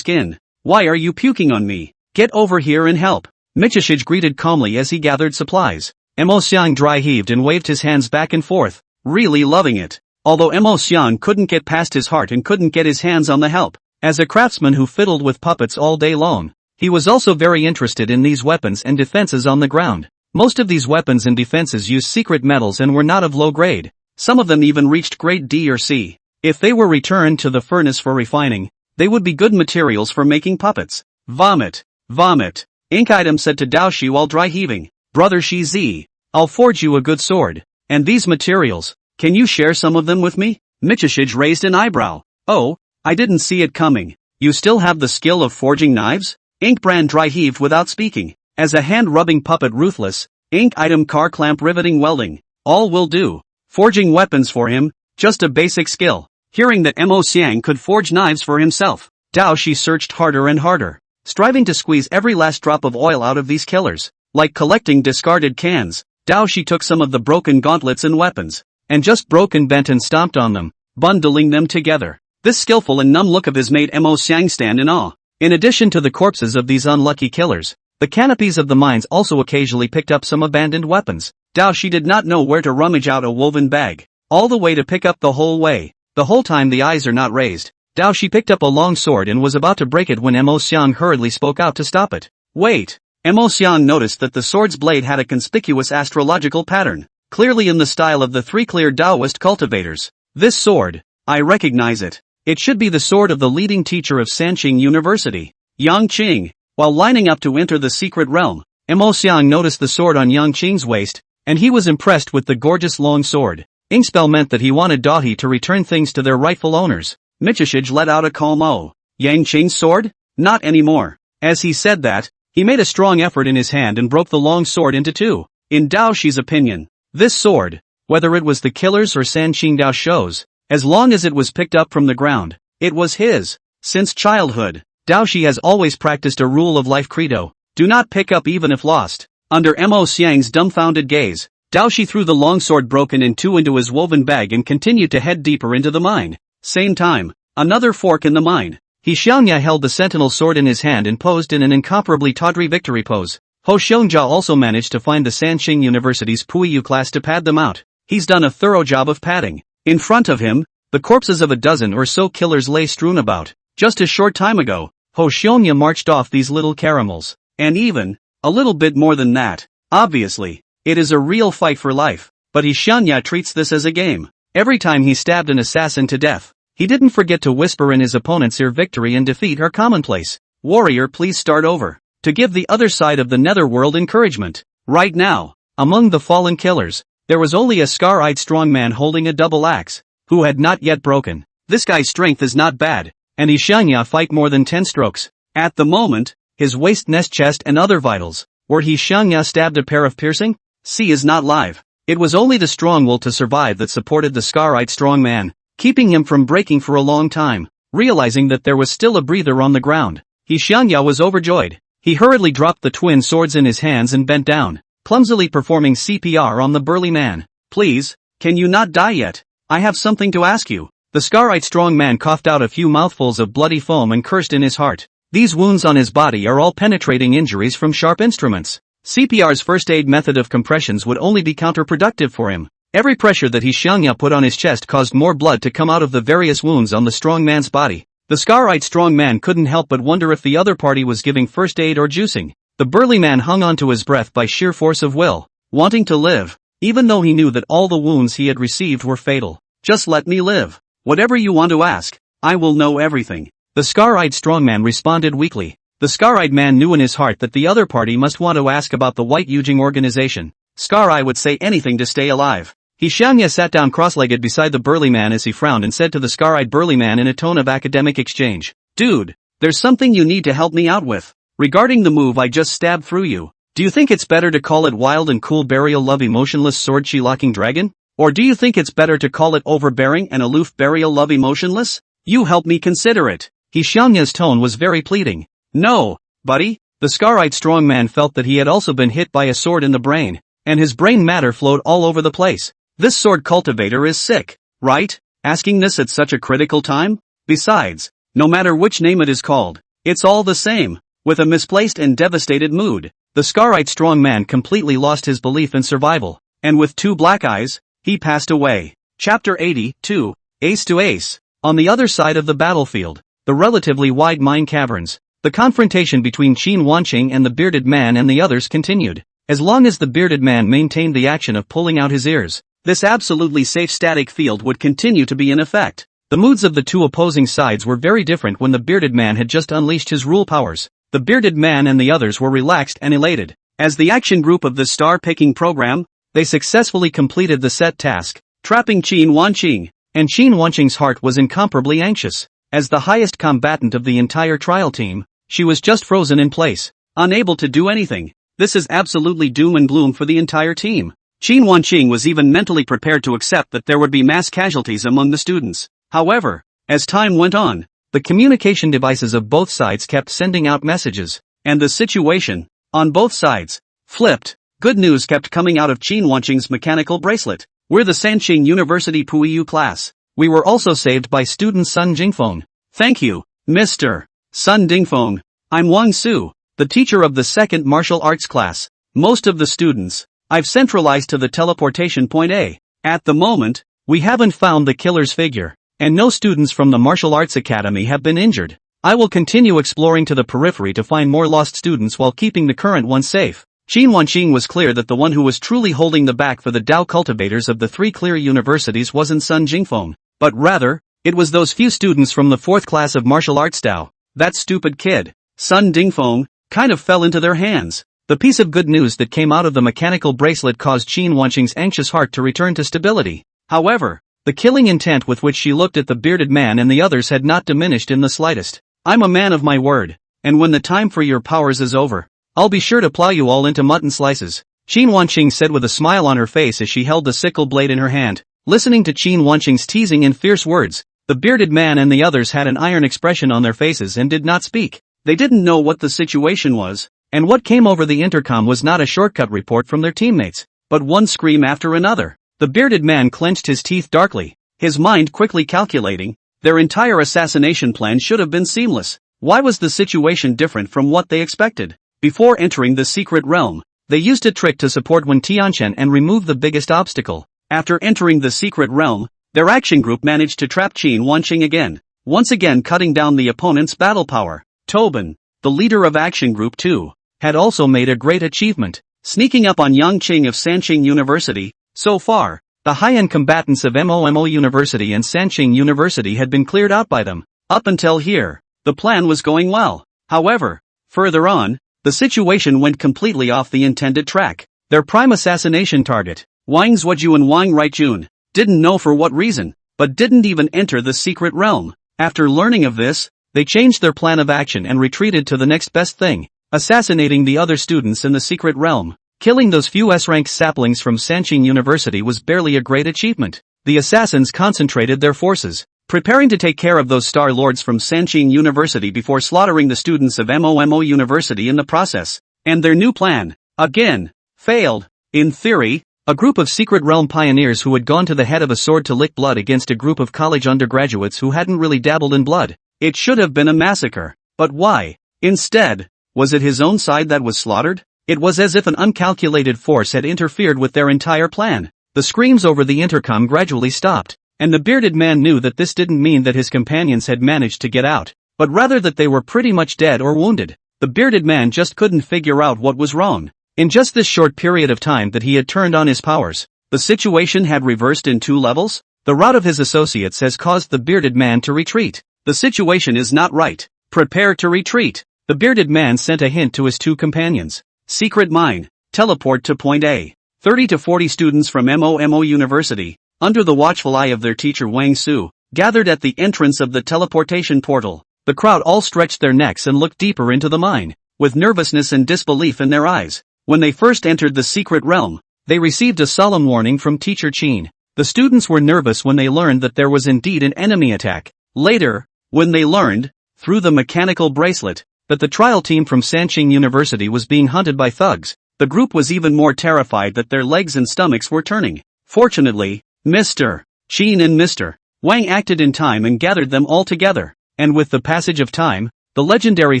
In. Why are you puking on me? Get over here and help. Michishige greeted calmly as he gathered supplies. Mo Xiang dry-heaved and waved his hands back and forth, really loving it. Although Mo Xiang couldn't get past his heart and couldn't get his hands on the help, as a craftsman who fiddled with puppets all day long, he was also very interested in these weapons and defenses on the ground. Most of these weapons and defenses used secret metals and were not of low grade. Some of them even reached grade D or C. If they were returned to the furnace for refining, they would be good materials for making puppets. Vomit. Vomit. Ink item said to Dao Shi while dry heaving. Brother Shi Zi, I'll forge you a good sword. And these materials, can you share some of them with me? Michishige raised an eyebrow. Oh, I didn't see it coming. You still have the skill of forging knives? Inkbrand dry heaved without speaking. As a hand-rubbing puppet ruthless, ink item car clamp riveting welding, all will do. Forging weapons for him, just a basic skill. Hearing that Mo Xiang could forge knives for himself, Dao Shi searched harder and harder, striving to squeeze every last drop of oil out of these killers. Like collecting discarded cans, Dao Shi took some of the broken gauntlets and weapons, and just broke and bent and stomped on them, bundling them together. This skillful and numb look of his made Mo Xiang stand in awe. In addition to the corpses of these unlucky killers, the canopies of the mines also occasionally picked up some abandoned weapons. Dao Shi did not know where to rummage out a woven bag, all the way to pick up the whole way. The whole time the eyes are not raised, Dao Shi picked up a long sword and was about to break it when Mo Xiang hurriedly spoke out to stop it. Wait! Mo Xiang noticed that the sword's blade had a conspicuous astrological pattern, clearly in the style of the 3 clear Taoist cultivators. This sword, I recognize it. It should be the sword of the leading teacher of Sanqing University, Yang Qing. While lining up to enter the secret realm, Mo Xiang noticed the sword on Yang Qing's waist, and he was impressed with the gorgeous long sword. Inkspell meant that he wanted Dahi to return things to their rightful owners. Michishige let out a calm "Oh, Yang Qing's sword? Not anymore." As he said that, he made a strong effort in his hand and broke the long sword into 2. In Dao Shi's opinion, this sword whether it was the killers or San Qingdao shows, as long as it was picked up from the ground, it was his. Since childhood, Dao Shi has always practiced a rule of life credo: do not pick up even if lost. Under Mo Xiang's dumbfounded gaze, Dao Shi threw the longsword broken in two into his woven bag and continued to head deeper into the mine. Same time, another fork in the mine. He Xiangya held the sentinel sword in his hand and posed in an incomparably tawdry victory pose. Ho Xiangjia also managed to find the Sanxing University's Puiyu class to pad them out. He's done a thorough job of padding. In front of him, the corpses of a dozen or so killers lay strewn about. Just a short time ago, Ho Xiangjia marched off these little caramels. And even a little bit more than that. Obviously, it is a real fight for life. But He Xiangjia treats this as a game. Every time he stabbed an assassin to death, he didn't forget to whisper in his opponent's ear, victory and defeat are commonplace. Warrior, please start over. To give the other side of the netherworld encouragement. Right now, among the fallen killers, there was only a scar-eyed strong man holding a double axe, who had not yet broken. This guy's strength is not bad, and He Xiangjia fight more than 10 strokes. At the moment, his waist, nest, chest and other vitals, where He Xiangjia stabbed a pair of piercing, C is not live. It was only the strong will to survive that supported the scar-eyed strong man, keeping him from breaking for a long time. Realizing that there was still a breather on the ground, He Xiangjia was overjoyed. He hurriedly dropped the twin swords in his hands and bent down, clumsily performing CPR on the burly man. Please, can you not die yet? I have something to ask you. The scar-eyed strong man coughed out a few mouthfuls of bloody foam and cursed in his heart. These wounds on his body are all penetrating injuries from sharp instruments. CPR's first aid method of compressions would only be counterproductive for him. Every pressure that He Xiangjia put on his chest caused more blood to come out of the various wounds on the strong man's body. The scar-eyed strong man couldn't help but wonder if the other party was giving first aid or juicing. The burly man hung on to his breath by sheer force of will, wanting to live, even though he knew that all the wounds he had received were fatal. Just let me live. Whatever you want to ask, I will know everything. The scar-eyed strong man responded weakly. The scar-eyed man knew in his heart that the other party must want to ask about the White Yujing organization. Scar-eye would say anything to stay alive. He Xiangjia sat down cross-legged beside the burly man as he frowned and said to the scar-eyed burly man in a tone of academic exchange, "Dude, there's something you need to help me out with. Regarding the move I just stabbed through you, do you think it's better to call it wild and cool burial love emotionless sword chi-locking dragon? Or do you think it's better to call it overbearing and aloof burial love emotionless? You help me consider it." He Xiangjie's tone was very pleading. "No, buddy." The scar-eyed strong man felt that he had also been hit by a sword in the brain, and his brain matter flowed all over the place. This sword cultivator is sick, right? Asking this at such a critical time? Besides, no matter which name it is called, it's all the same. With a misplaced and devastated mood, the scar-eyed strong man completely lost his belief in survival, and with 2 black eyes, he passed away. Chapter 82, Ace to Ace. On the other side of the battlefield, the relatively wide mine caverns, the confrontation between Qin Wanqing and the bearded man and the others continued. As long as the bearded man maintained the action of pulling out his ears, this absolutely safe static field would continue to be in effect. The moods of the two opposing sides were very different when the bearded man had just unleashed his rule powers. The bearded man and the others were relaxed and elated. As the action group of the star-picking program, they successfully completed the set task, trapping Qin Wanqing, and Qin Wanqing's heart was incomparably anxious. As the highest combatant of the entire trial team, she was just frozen in place, unable to do anything. This is absolutely doom and gloom for the entire team. Qin Wanqing was even mentally prepared to accept that there would be mass casualties among the students. However, as time went on, the communication devices of both sides kept sending out messages, and the situation, on both sides, flipped. Good news kept coming out of Qin Wanqing's mechanical bracelet. "We're the Sanxing University Puiyu class. We were also saved by student Sun Jingfeng. Thank you, Mr. Sun Dingfeng. I'm Wang Su, the teacher of the second martial arts class. Most of the students, I've centralized to the teleportation point A. At the moment, we haven't found the killer's figure, and no students from the martial arts academy have been injured. I will continue exploring to the periphery to find more lost students while keeping the current ones safe." Qin Wanqing was clear that the one who was truly holding the back for the Dao cultivators of the 3 clear universities wasn't Sun Jingfeng, but rather, it was those few students from the 4th class of martial arts Dao. That stupid kid, Sun Dingfeng, kind of fell into their hands. The piece of good news that came out of the mechanical bracelet caused Qin Wanqing's anxious heart to return to stability. However, the killing intent with which she looked at the bearded man and the others had not diminished in the slightest. "I'm a man of my word, and when the time for your powers is over, I'll be sure to plow you all into mutton slices." Qin Wanqing said with a smile on her face as she held the sickle blade in her hand. Listening to Qin Wanqing's teasing and fierce words, the bearded man and the others had an iron expression on their faces and did not speak. They didn't know what the situation was, and what came over the intercom was not a shortcut report from their teammates, but one scream after another. The bearded man clenched his teeth darkly, his mind quickly calculating, their entire assassination plan should have been seamless. Why was the situation different from what they expected? Before entering the secret realm, they used a trick to support Wen Tianchen and remove the biggest obstacle. After entering the secret realm, their action group managed to trap Qin Wanqing again, once again cutting down the opponent's battle power. Tobin, the leader of Action Group 2, had also made a great achievement, sneaking up on Yang Qing of Sanqing University. So far, the high-end combatants of MOMO University and Sanqing University had been cleared out by them. Up until here, the plan was going well. However, further on, the situation went completely off the intended track. Their prime assassination target, Wang Zuoju and Wang Ruijun, didn't know for what reason, but didn't even enter the secret realm. After learning of this, they changed their plan of action and retreated to the next best thing, assassinating the other students in the secret realm. Killing those few S-rank saplings from Sanqing University was barely a great achievement. The assassins concentrated their forces, preparing to take care of those star lords from Sanqing University before slaughtering the students of MOMO University in the process. And their new plan, again, failed. In theory, a group of secret realm pioneers who had gone to the head of a sword to lick blood against a group of college undergraduates who hadn't really dabbled in blood. It should have been a massacre. But why? Instead, was it his own side that was slaughtered? It was as if an uncalculated force had interfered with their entire plan. The screams over the intercom gradually stopped, and the bearded man knew that this didn't mean that his companions had managed to get out, but rather that they were pretty much dead or wounded. The bearded man just couldn't figure out what was wrong. In just this short period of time that he had turned on his powers, the situation had reversed in 2 levels. The rout of his associates has caused the bearded man to retreat. The situation is not right. Prepare to retreat. The bearded man sent a hint to his 2 companions. Secret mine. Teleport to point A. 30 to 40 students from MOMO University, under the watchful eye of their teacher Wang Su, gathered at the entrance of the teleportation portal. The crowd all stretched their necks and looked deeper into the mine, with nervousness and disbelief in their eyes. When they first entered the secret realm, they received a solemn warning from teacher Qin. The students were nervous when they learned that there was indeed an enemy attack. Later, when they learned, through the mechanical bracelet, that the trial team from Sanqing University was being hunted by thugs, the group was even more terrified that their legs and stomachs were turning. Fortunately, Mr. Qin and Mr. Wang acted in time and gathered them all together, and with the passage of time, the legendary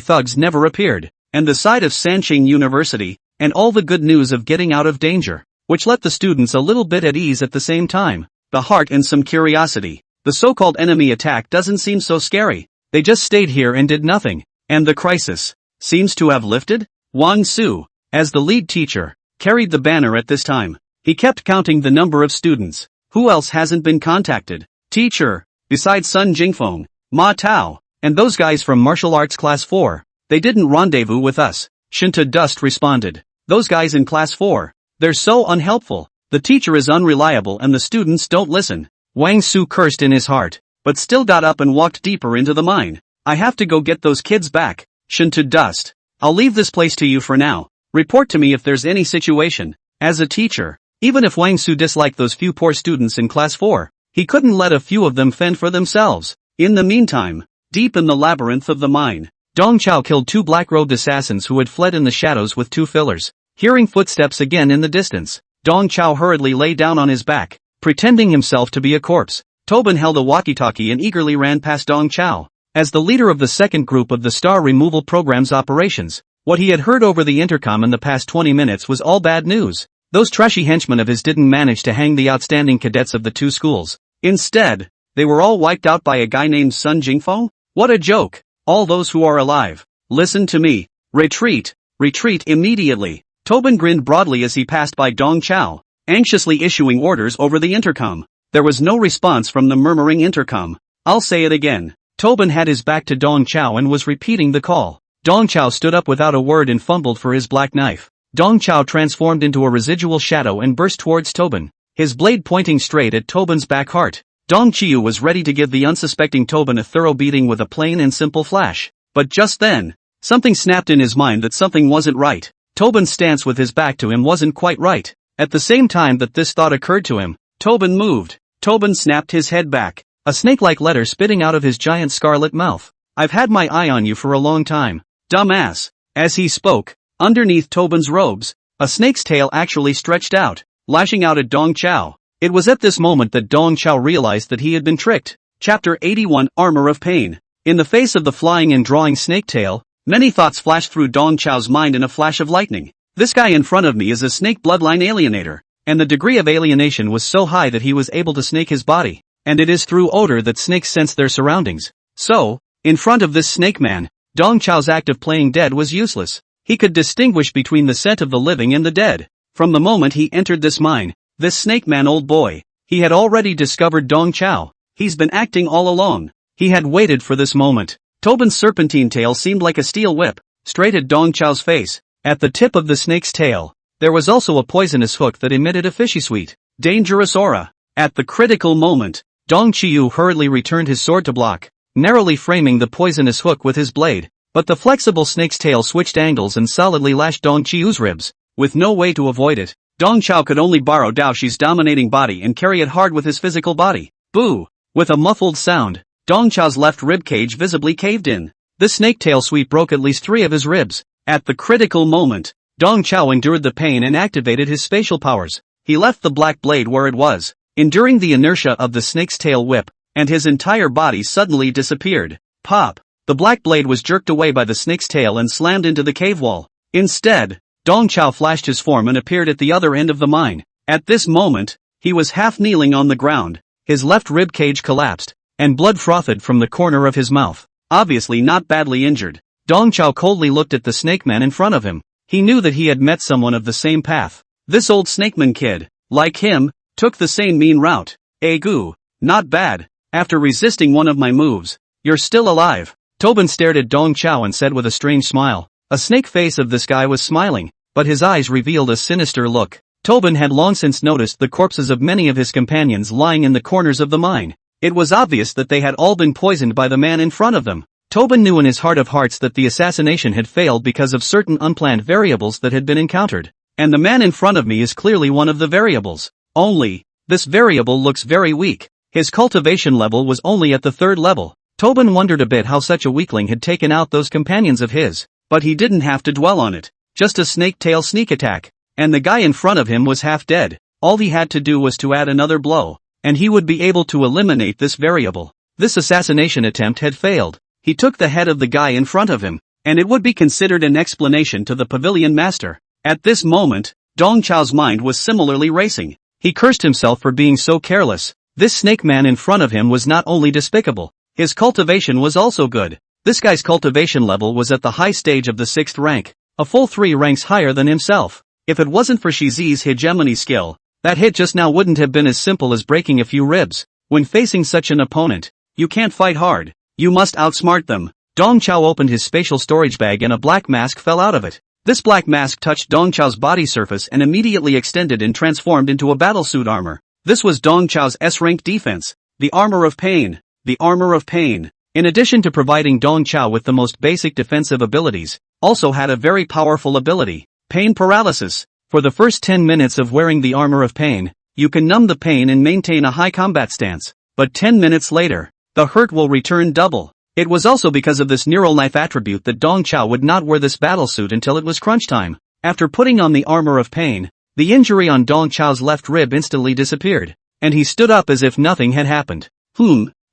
thugs never appeared, and the sight of Sanqing University, and all the good news of getting out of danger, which left the students a little bit at ease at the same time, the heart and some curiosity. The so-called enemy attack doesn't seem so scary. They just stayed here and did nothing. And the crisis seems to have lifted? Wang Su, as the lead teacher, carried the banner at this time. He kept counting the number of students. Who else hasn't been contacted? Teacher, besides Sun Jingfeng, Ma Tao, and those guys from martial arts class 4, they didn't rendezvous with us. Shinta Dust responded. Those guys in class 4, they're so unhelpful. The teacher is unreliable and the students don't listen. Wang Su cursed in his heart, but still got up and walked deeper into the mine. I have to go get those kids back. Shinta Dust. I'll leave this place to you for now. Report to me if there's any situation. As a teacher, even if Wang Su disliked those few poor students in class 4, he couldn't let a few of them fend for themselves. In the meantime, deep in the labyrinth of the mine, Dong Chao killed 2 black-robed assassins who had fled in the shadows with 2 fillers. Hearing footsteps again in the distance, Dong Chao hurriedly lay down on his back, pretending himself to be a corpse. Tobin held a walkie-talkie and eagerly ran past Dong Chao. As the leader of the second group of the Star Removal Program's operations, what he had heard over the intercom in the past 20 minutes was all bad news. Those trashy henchmen of his didn't manage to hang the outstanding cadets of the 2 schools. Instead, they were all wiped out by a guy named Sun Jingfeng? What a joke! All those who are alive, listen to me. Retreat! Retreat immediately! Tobin grinned broadly as he passed by Dong Chao, anxiously issuing orders over the intercom. There was no response from the murmuring intercom. I'll say it again. Tobin had his back to Dong Chao and was repeating the call. Dong Chao stood up without a word and fumbled for his black knife. Dong Chao transformed into a residual shadow and burst towards Tobin, his blade pointing straight at Tobin's back heart. Dong Qiu was ready to give the unsuspecting Tobin a thorough beating with a plain and simple flash. But just then, something snapped in his mind that something wasn't right. Tobin's stance with his back to him wasn't quite right. At the same time that this thought occurred to him, Tobin moved. Tobin snapped his head back, a snake-like letter spitting out of his giant scarlet mouth. I've had my eye on you for a long time, dumbass. As he spoke, underneath Tobin's robes, a snake's tail actually stretched out, lashing out at Dong Chao. It was at this moment that Dong Chao realized that he had been tricked. Chapter 81, Armor of Pain. In the face of the flying and drawing snake tail, many thoughts flashed through Dong Chao's mind in a flash of lightning. This guy in front of me is a snake bloodline alienator, and the degree of alienation was so high that he was able to snake his body, and it is through odor that snakes sense their surroundings. So, in front of this snake man, Dong Chao's act of playing dead was useless. He could distinguish between the scent of the living and the dead. From the moment he entered this mine, this snake man old boy, he had already discovered Dong Chao. He's been acting all along. He had waited for this moment. Tobin's serpentine tail seemed like a steel whip, straight at Dong Chao's face. At the tip of the snake's tail, there was also a poisonous hook that emitted a fishy sweet, dangerous aura. At the critical moment, Dong Qiu hurriedly returned his sword to block, narrowly framing the poisonous hook with his blade. But the flexible snake's tail switched angles and solidly lashed Dong Qiu's ribs. With no way to avoid it, Dong Chao could only borrow Dao Shi's dominating body and carry it hard with his physical body. Boo! With a muffled sound, Dong Chao's left rib cage visibly caved in. This snake tail sweep broke at least 3 of his ribs. At the critical moment, Dong Chao endured the pain and activated his spatial powers. He left the black blade where it was, enduring the inertia of the snake's tail whip, and his entire body suddenly disappeared. Pop! The black blade was jerked away by the snake's tail and slammed into the cave wall. Instead, Dong Chao flashed his form and appeared at the other end of the mine. At this moment, he was half kneeling on the ground. His left rib cage collapsed, and blood frothed from the corner of his mouth. Obviously not badly injured, Dong Chao coldly looked at the snake man in front of him. He knew that he had met someone of the same path. This old snakeman kid, like him, took the same mean route. Goo, not bad. After resisting one of my moves, you're still alive. Tobin stared at Dong Chao and said with a strange smile. A snake face of this guy was smiling, but his eyes revealed a sinister look. Tobin had long since noticed the corpses of many of his companions lying in the corners of the mine. It was obvious that they had all been poisoned by the man in front of them. Tobin knew in his heart of hearts that the assassination had failed because of certain unplanned variables that had been encountered. And the man in front of me is clearly one of the variables. Only, this variable looks very weak. His cultivation level was only at the 3rd level. Tobin wondered a bit how such a weakling had taken out those companions of his, but he didn't have to dwell on it. Just a snake tail sneak attack, and the guy in front of him was half dead. All he had to do was to add another blow, and he would be able to eliminate this variable. This assassination attempt had failed. He took the head of the guy in front of him, and it would be considered an explanation to the pavilion master. At this moment, Dong Chao's mind was similarly racing. He cursed himself for being so careless. This snake man in front of him was not only despicable, his cultivation was also good. This guy's cultivation level was at the high stage of the 6th rank, a full 3 ranks higher than himself. If it wasn't for Shizi's hegemony skill, that hit just now wouldn't have been as simple as breaking a few ribs. When facing such an opponent, you can't fight hard, you must outsmart them. Dong Chao opened his spatial storage bag and a black mask fell out of it. This black mask touched Dong Chao's body surface and immediately extended and transformed into a battlesuit armor. This was Dong Chao's S-rank defense, the Armor of Pain. The Armor of Pain, in addition to providing Dong Chao with the most basic defensive abilities, also had a very powerful ability, Pain Paralysis. For the first 10 minutes of wearing the Armor of Pain, you can numb the pain and maintain a high combat stance, but 10 minutes later, the hurt will return double. It was also because of this neural knife attribute that Dong Chao would not wear this battlesuit until it was crunch time. After putting on the Armor of Pain, the injury on Dong Chao's left rib instantly disappeared, and he stood up as if nothing had happened.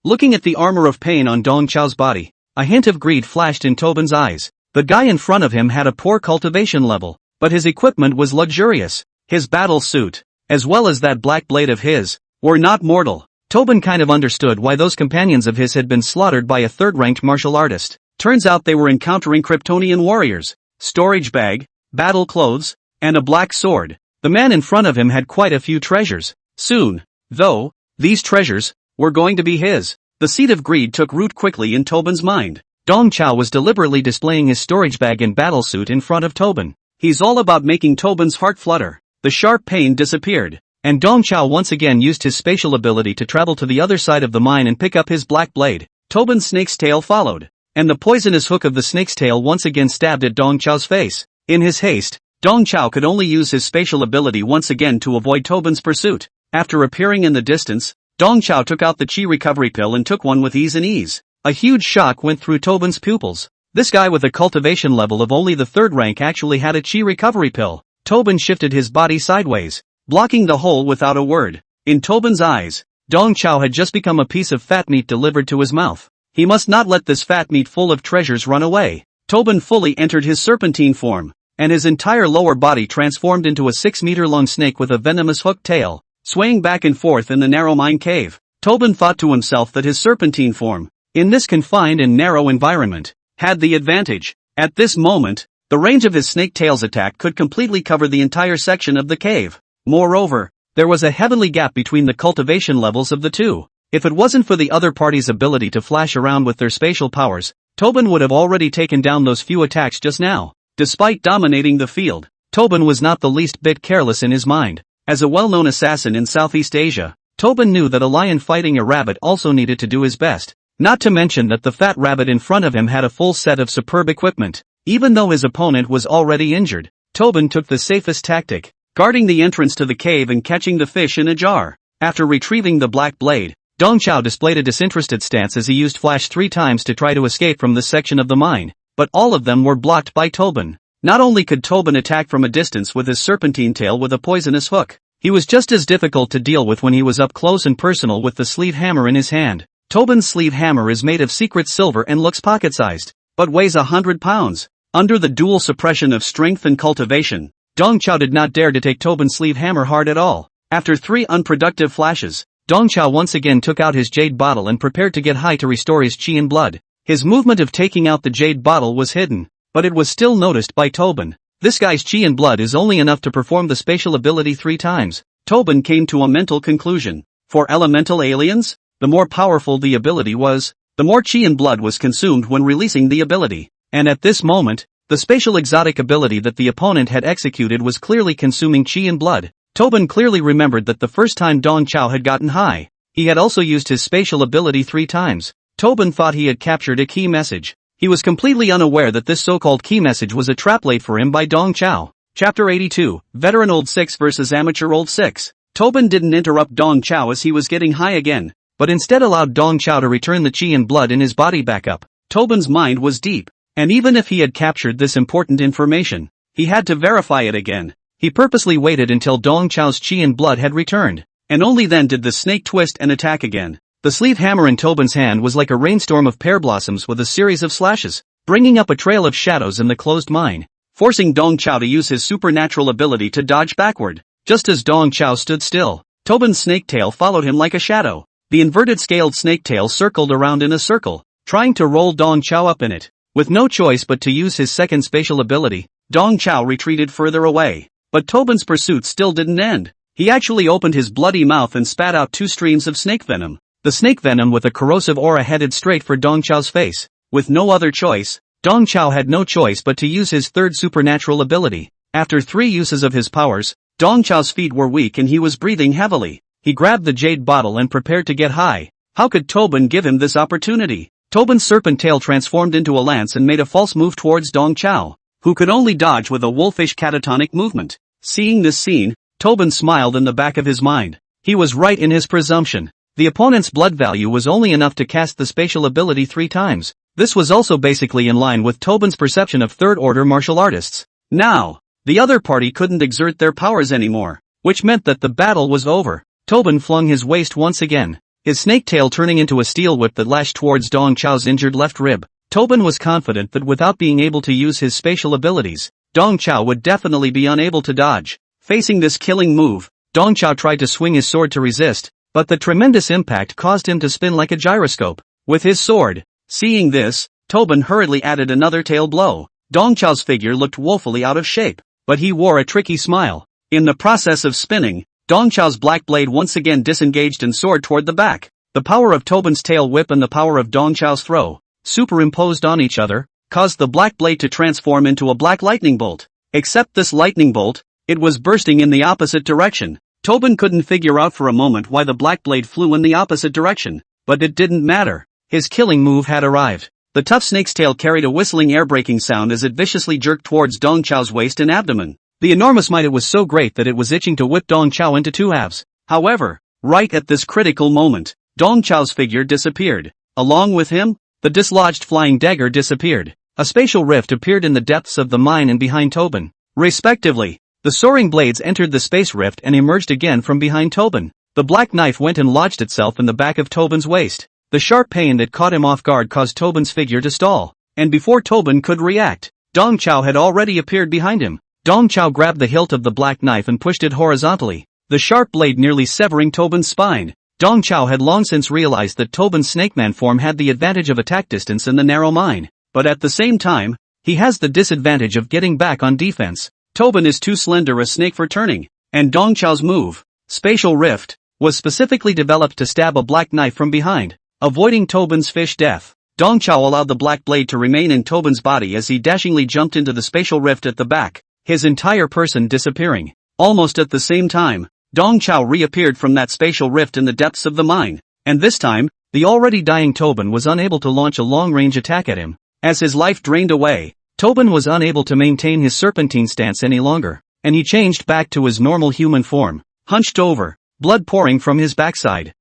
Looking at the Armor of Pain on Dong Chao's body, a hint of greed flashed in Tobin's eyes. The guy in front of him had a poor cultivation level, but his equipment was luxurious. His battle suit, as well as that black blade of his, were not mortal. Tobin kind of understood why those companions of his had been slaughtered by a 3rd-ranked martial artist. Turns out they were encountering Kryptonian warriors. Storage bag, battle clothes, and a black sword. The man in front of him had quite a few treasures. Soon, though, these treasures were going to be his. The seed of greed took root quickly in Tobin's mind. Dong Chao was deliberately displaying his storage bag and battlesuit in front of Tobin. He's all about making Tobin's heart flutter. The sharp pain disappeared, and Dong Chao once again used his spatial ability to travel to the other side of the mine and pick up his black blade. Tobin's snake's tail followed, and the poisonous hook of the snake's tail once again stabbed at Dong Chao's face. In his haste, Dong Chao could only use his spatial ability once again to avoid Tobin's pursuit. After appearing in the distance, Dong Chao took out the chi recovery pill and took one with ease. A huge shock went through Tobin's pupils. This guy with a cultivation level of only the 3rd rank actually had a chi recovery pill. Tobin shifted his body sideways, blocking the hole without a word. In Tobin's eyes, Dong Chao had just become a piece of fat meat delivered to his mouth. He must not let this fat meat full of treasures run away. Tobin fully entered his serpentine form, and his entire lower body transformed into a 6-meter-long snake with a venomous hooked tail, swaying back and forth in the narrow mine cave. Tobin thought to himself that his serpentine form, in this confined and narrow environment, had the advantage. At this moment, the range of his snake tail's attack could completely cover the entire section of the cave. Moreover, there was a heavenly gap between the cultivation levels of the two. If it wasn't for the other party's ability to flash around with their spatial powers, Tobin would have already taken down those few attacks just now. Despite dominating the field, Tobin was not the least bit careless in his mind. As a well-known assassin in Southeast Asia, Tobin knew that a lion fighting a rabbit also needed to do his best. Not to mention that the fat rabbit in front of him had a full set of superb equipment. Even though his opponent was already injured, Tobin took the safest tactic, guarding the entrance to the cave and catching the fish in a jar. After retrieving the black blade, Dong Chao displayed a disinterested stance as he used flash 3 times to try to escape from this section of the mine, but all of them were blocked by Tobin. Not only could Tobin attack from a distance with his serpentine tail with a poisonous hook, he was just as difficult to deal with when he was up close and personal with the sleeve hammer in his hand. Tobin's sleeve hammer is made of secret silver and looks pocket-sized, but weighs 100 pounds. Under the dual suppression of strength and cultivation, Dong Chao did not dare to take Tobin's sleeve hammer hard at all. After 3 unproductive flashes, Dong Chao once again took out his jade bottle and prepared to get high to restore his chi and blood. His movement of taking out the jade bottle was hidden, but it was still noticed by Tobin. This guy's chi and blood is only enough to perform the spatial ability 3 times. Tobin came to a mental conclusion. For elemental aliens, the more powerful the ability was, the more chi and blood was consumed when releasing the ability. And at this moment, the spatial exotic ability that the opponent had executed was clearly consuming chi and blood. Tobin clearly remembered that the first time Dong Chao had gotten high, he had also used his spatial ability 3 times. Tobin thought he had captured a key message. He was completely unaware that this so-called key message was a trap laid for him by Dong Chao. Chapter 82, Veteran Old 6 vs Amateur Old 6. Tobin didn't interrupt Dong Chao as he was getting high again, but instead allowed Dong Chao to return the chi and blood in his body back up. Tobin's mind was deep, and even if he had captured this important information, he had to verify it again. He purposely waited until Dong Chao's chi and blood had returned, and only then did the snake twist and attack again. The sleeve hammer in Tobin's hand was like a rainstorm of pear blossoms with a series of slashes, bringing up a trail of shadows in the closed mine, forcing Dong Chao to use his supernatural ability to dodge backward. Just as Dong Chao stood still, Tobin's snake tail followed him like a shadow. The inverted scaled snake tail circled around in a circle, trying to roll Dong Chao up in it. With no choice but to use his second spatial ability, Dong Chao retreated further away. But Tobin's pursuit still didn't end. He actually opened his bloody mouth and spat out 2 streams of snake venom. The snake venom with a corrosive aura headed straight for Dong Chao's face. With no other choice, Dong Chao had no choice but to use his third supernatural ability. After 3 uses of his powers, Dong Chao's feet were weak and he was breathing heavily. He grabbed the jade bottle and prepared to get high. How could Tobin give him this opportunity? Tobin's serpent tail transformed into a lance and made a false move towards Dong Chao, who could only dodge with a wolfish catatonic movement. Seeing this scene, Tobin smiled in the back of his mind. He was right in his presumption. The opponent's blood value was only enough to cast the spatial ability 3 times. This was also basically in line with Tobin's perception of third-order martial artists. Now, the other party couldn't exert their powers anymore, which meant that the battle was over. Tobin flung his waist once again, his snake tail turning into a steel whip that lashed towards Dong Chao's injured left rib. Tobin was confident that without being able to use his spatial abilities, Dong Chao would definitely be unable to dodge. Facing this killing move, Dong Chao tried to swing his sword to resist, but the tremendous impact caused him to spin like a gyroscope with his sword. Seeing this, Tobin hurriedly added another tail blow. Dong Chao's figure looked woefully out of shape, but he wore a tricky smile. In the process of spinning, Dong Chao's black blade once again disengaged and soared toward the back. The power of Tobin's tail whip and the power of Dong Chao's throw, superimposed on each other, caused the black blade to transform into a black lightning bolt. Except this lightning bolt, it was bursting in the opposite direction. Tobin couldn't figure out for a moment why the black blade flew in the opposite direction, but it didn't matter. His killing move had arrived. The tough snake's tail carried a whistling air-breaking sound as it viciously jerked towards Dong Chao's waist and abdomen. The enormous might it was so great that it was itching to whip Dong Chao into two halves. However, right at this critical moment, Dong Chao's figure disappeared. Along with him, the dislodged flying dagger disappeared. A spatial rift appeared in the depths of the mine and behind Tobin. Respectively, the soaring blades entered the space rift and emerged again from behind Tobin. The black knife went and lodged itself in the back of Tobin's waist. The sharp pain that caught him off guard caused Tobin's figure to stall. And before Tobin could react, Dong Chao had already appeared behind him. Dong Chao grabbed the hilt of the black knife and pushed it horizontally, the sharp blade nearly severing Tobin's spine. Dong Chao had long since realized that Tobin's snakeman form had the advantage of attack distance in the narrow mine, but at the same time, he has the disadvantage of getting back on defense. Tobin is too slender a snake for turning, and Dong Chao's move, Spatial Rift, was specifically developed to stab a black knife from behind, avoiding Tobin's fish death. Dong Chao allowed the black blade to remain in Tobin's body as he dashingly jumped into the spatial rift at the back, his entire person disappearing. Almost at the same time, Dong Chao reappeared from that spatial rift in the depths of the mine, and this time, the already dying Tobin was unable to launch a long-range attack at him. As his life drained away, Tobin was unable to maintain his serpentine stance any longer, and he changed back to his normal human form, hunched over, blood pouring from his backside.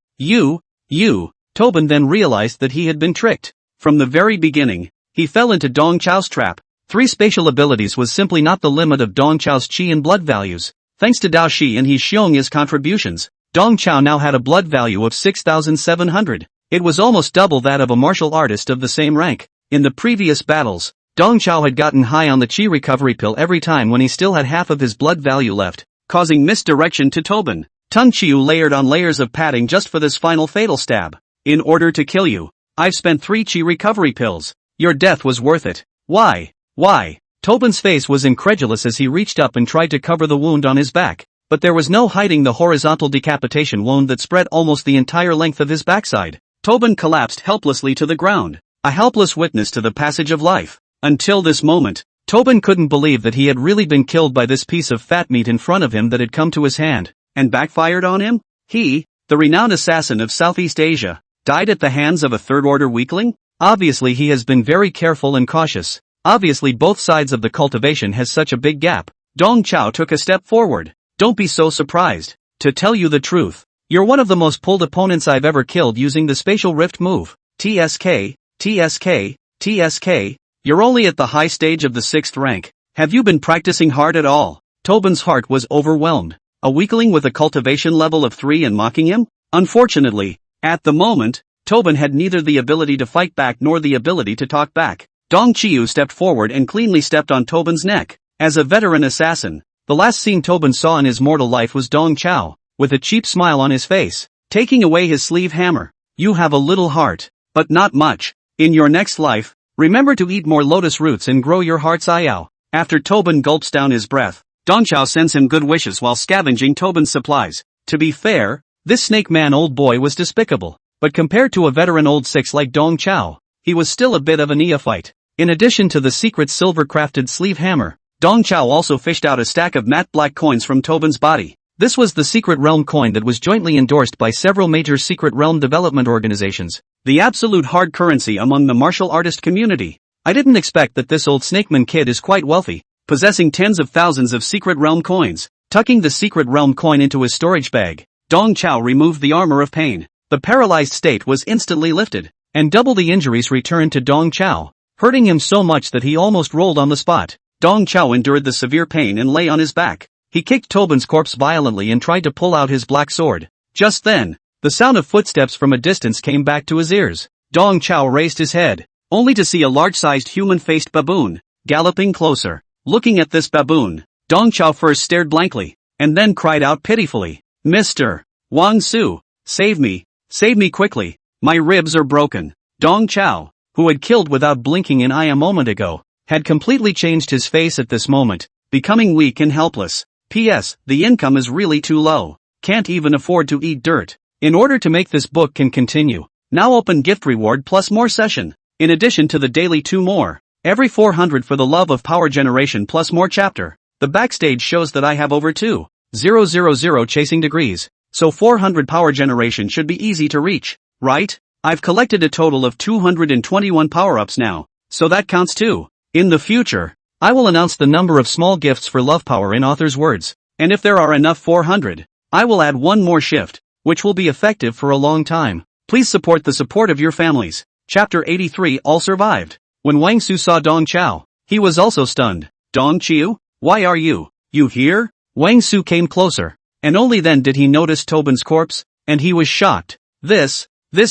Tobin then realized that he had been tricked. From the very beginning, he fell into Dong Chao's trap. 3 spatial abilities was simply not the limit of Dong Chao's chi and blood values. Thanks to Dao Shi and He Xiong's contributions, Dong Chao now had a blood value of 6,700. It was almost double that of a martial artist of the same rank. In the previous battles, Dong Chao had gotten high on the chi recovery pill every time when he still had half of his blood value left, causing misdirection to Tobin. Tun Chiu layered on layers of padding just for this final fatal stab. In order to kill you, I've spent 3 chi recovery pills. Your death was worth it. Why? Tobin's face was incredulous as he reached up and tried to cover the wound on his back, but there was no hiding the horizontal decapitation wound that spread almost the entire length of his backside. Tobin collapsed helplessly to the ground, a helpless witness to the passage of life. Until this moment, Tobin couldn't believe that he had really been killed by this piece of fat meat in front of him that had come to his hand, and backfired on him. He, the renowned assassin of Southeast Asia, died at the hands of a third-order weakling? Obviously he has been very careful and cautious. Obviously both sides of the cultivation has such a big gap. Dong Chao took a step forward. Don't be so surprised. To tell you the truth, you're one of the most pulled opponents I've ever killed using the spatial rift move. TSK. You're only at the high stage of the 6th rank. Have you been practicing hard at all? Tobin's heart was overwhelmed. A weakling with a cultivation level of 3 and mocking him? Unfortunately, at the moment, Tobin had neither the ability to fight back nor the ability to talk back. Dong Chiu stepped forward and cleanly stepped on Tobin's neck. As a veteran assassin, the last scene Tobin saw in his mortal life was Dong Chao, with a cheap smile on his face, taking away his sleeve hammer. You have a little heart, but not much. In your next life, remember to eat more lotus roots and grow your heart's ayao. After Tobin gulps down his breath, Dong Chao sends him good wishes while scavenging Tobin's supplies. To be fair, this snake man old boy was despicable, but compared to a veteran old 6 like Dong Chao, he was still a bit of a neophyte. In addition to the secret silver-crafted sleeve hammer, Dong Chao also fished out a stack of matte black coins from Tobin's body. This was the secret realm coin that was jointly endorsed by several major secret realm development organizations, the absolute hard currency among the martial artist community. I didn't expect that this old snakeman kid is quite wealthy, possessing tens of thousands of secret realm coins. Tucking the secret realm coin into his storage bag, Dong Chao removed the armor of pain. The paralyzed state was instantly lifted, and double the injuries returned to Dong Chao, hurting him so much that he almost rolled on the spot. Dong Chao endured the severe pain and lay on his back. He kicked Tobin's corpse violently and tried to pull out his black sword. Just then, the sound of footsteps from a distance came back to his ears. Dong Chao raised his head, only to see a large-sized human-faced baboon, galloping closer. Looking at this baboon, Dong Chao first stared blankly, and then cried out pitifully, "Mr. Wang Su, save me quickly, my ribs are broken." Dong Chao, who had killed without blinking an eye a moment ago, had completely changed his face at this moment, becoming weak and helpless. P.S. The income is really too low. Can't even afford to eat dirt. In order to make this book can continue, now open gift reward plus more session. In addition to the daily 2 more, every 400 for the love of power generation plus more chapter. The backstage shows that I have over 2,000 chasing degrees, so 400 power generation should be easy to reach, right? I've collected a total of 221 power-ups now, so that counts too. In the future, I will announce the number of small gifts for love power in author's words. And if there are enough 400, I will add one more shift, which will be effective for a long time. Please support the support of your families. Chapter 83 All survived. When Wang Su saw Dong Chao, he was also stunned. Dong Chiu? Why are you here? Wang Su came closer, and only then did he notice Tobin's corpse, and he was shocked. This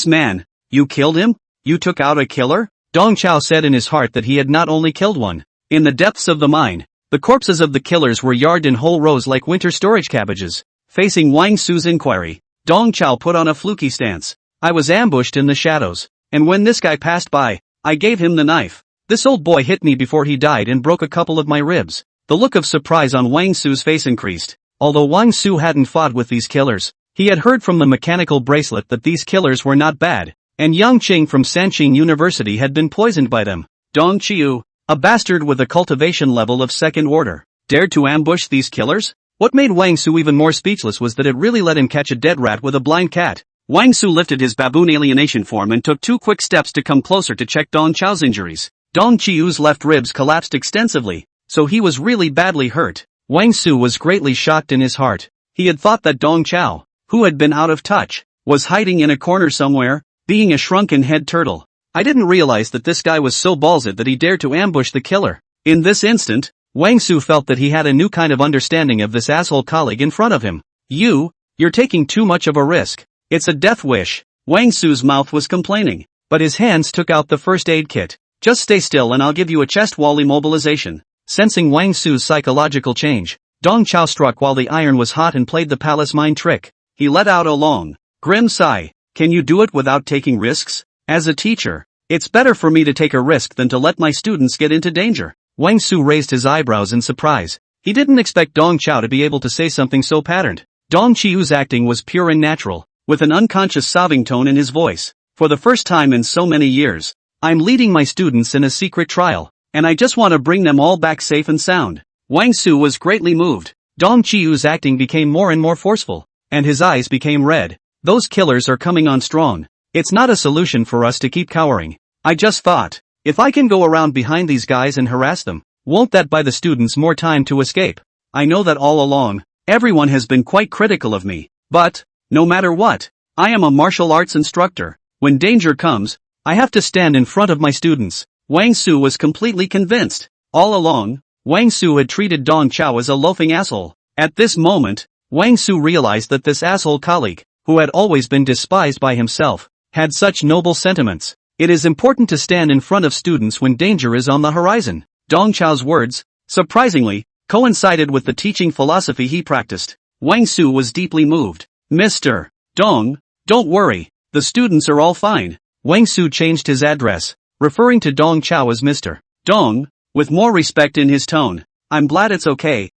man, you killed him? You took out a killer? Dong Chao said in his heart that he had not only killed one. In the depths of the mine, the corpses of the killers were yarded in whole rows like winter storage cabbages. Facing Wang Su's inquiry, Dong Chao put on a fluky stance. I was ambushed in the shadows, and when this guy passed by, I gave him the knife. This old boy hit me before he died and broke a couple of my ribs. The look of surprise on Wang Su's face increased. Although Wang Su hadn't fought with these killers, he had heard from the mechanical bracelet that these killers were not bad, and Yang Qing from Sanqing University had been poisoned by them. Dong Chiu, a bastard with a cultivation level of second order, dared to ambush these killers? What made Wang Su even more speechless was that it really let him catch a dead rat with a blind cat. Wang Su lifted his baboon alienation form and took 2 quick steps to come closer to check Dong Chao's injuries. Dong Chiu's left ribs collapsed extensively, so he was really badly hurt. Wang Su was greatly shocked in his heart. He had thought that Dong Chao, who had been out of touch, was hiding in a corner somewhere, being a shrunken head turtle. I didn't realize that this guy was so ballsy that he dared to ambush the killer. In this instant, Wang Su felt that he had a new kind of understanding of this asshole colleague in front of him. You're taking too much of a risk. It's a death wish. Wang Su's mouth was complaining, but his hands took out the first aid kit. Just stay still and I'll give you a chest wall immobilization. Sensing Wang Su's psychological change, Dong Chao struck while the iron was hot and played the palace mine trick. He let out a long, grim sigh. Can you do it without taking risks? As a teacher, it's better for me to take a risk than to let my students get into danger. Wang Su raised his eyebrows in surprise. He didn't expect Dong Chao to be able to say something so patterned. Dong Chiu's acting was pure and natural, with an unconscious sobbing tone in his voice. For the first time in so many years, I'm leading my students in a secret trial, and I just want to bring them all back safe and sound. Wang Su was greatly moved. Dong Chiu's acting became more and more forceful, and his eyes became red. Those killers are coming on strong. It's not a solution for us to keep cowering. I just thought, if I can go around behind these guys and harass them, won't that buy the students more time to escape? I know that all along, everyone has been quite critical of me, but, no matter what, I am a martial arts instructor. When danger comes, I have to stand in front of my students. Wang Su was completely convinced. All along, Wang Su had treated Dong Chao as a loafing asshole. At this moment, Wang Su realized that this asshole colleague, who had always been despised by himself, had such noble sentiments. It is important to stand in front of students when danger is on the horizon. Dong Chao's words, surprisingly, coincided with the teaching philosophy he practiced. Wang Su was deeply moved. Mr. Dong, don't worry, the students are all fine. Wang Su changed his address, referring to Dong Chao as Mr. Dong, with more respect in his tone. I'm glad it's okay.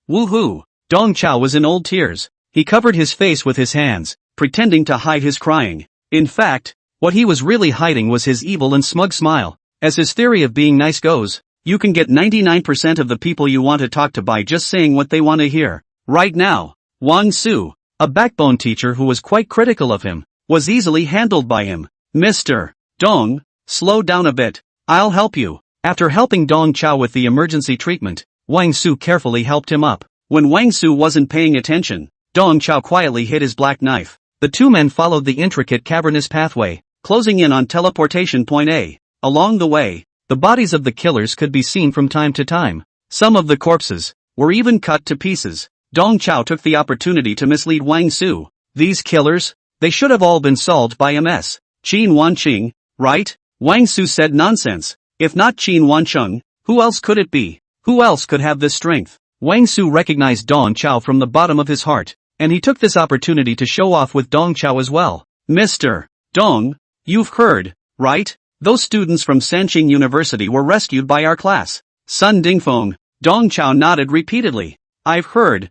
Woohoo! Dong Chao was in old tears. He covered his face with his hands, pretending to hide his crying. In fact, what he was really hiding was his evil and smug smile. As his theory of being nice goes, you can get 99% of the people you want to talk to by just saying what they want to hear. Right now, Wang Su, a backbone teacher who was quite critical of him, was easily handled by him. Mr. Dong, slow down a bit. I'll help you. After helping Dong Chao with the emergency treatment, Wang Su carefully helped him up. When Wang Su wasn't paying attention, Dong Chao quietly hid his black knife. The two men followed the intricate cavernous pathway, closing in on teleportation point A. Along the way, the bodies of the killers could be seen from time to time. Some of the corpses were even cut to pieces. Dong Chao took the opportunity to mislead Wang Su. These killers, they should have all been solved by Ms. Qin Wanqing, right? Wang Su said nonsense. If not Qin Wancheng, who else could it be? Who else could have this strength? Wang Su recognized Dong Chao from the bottom of his heart, and he took this opportunity to show off with Dong Chao as well. Mr. Dong, you've heard, right? Those students from Sanqing University were rescued by our class. Sun Dingfeng. Dong Chao nodded repeatedly. I've heard.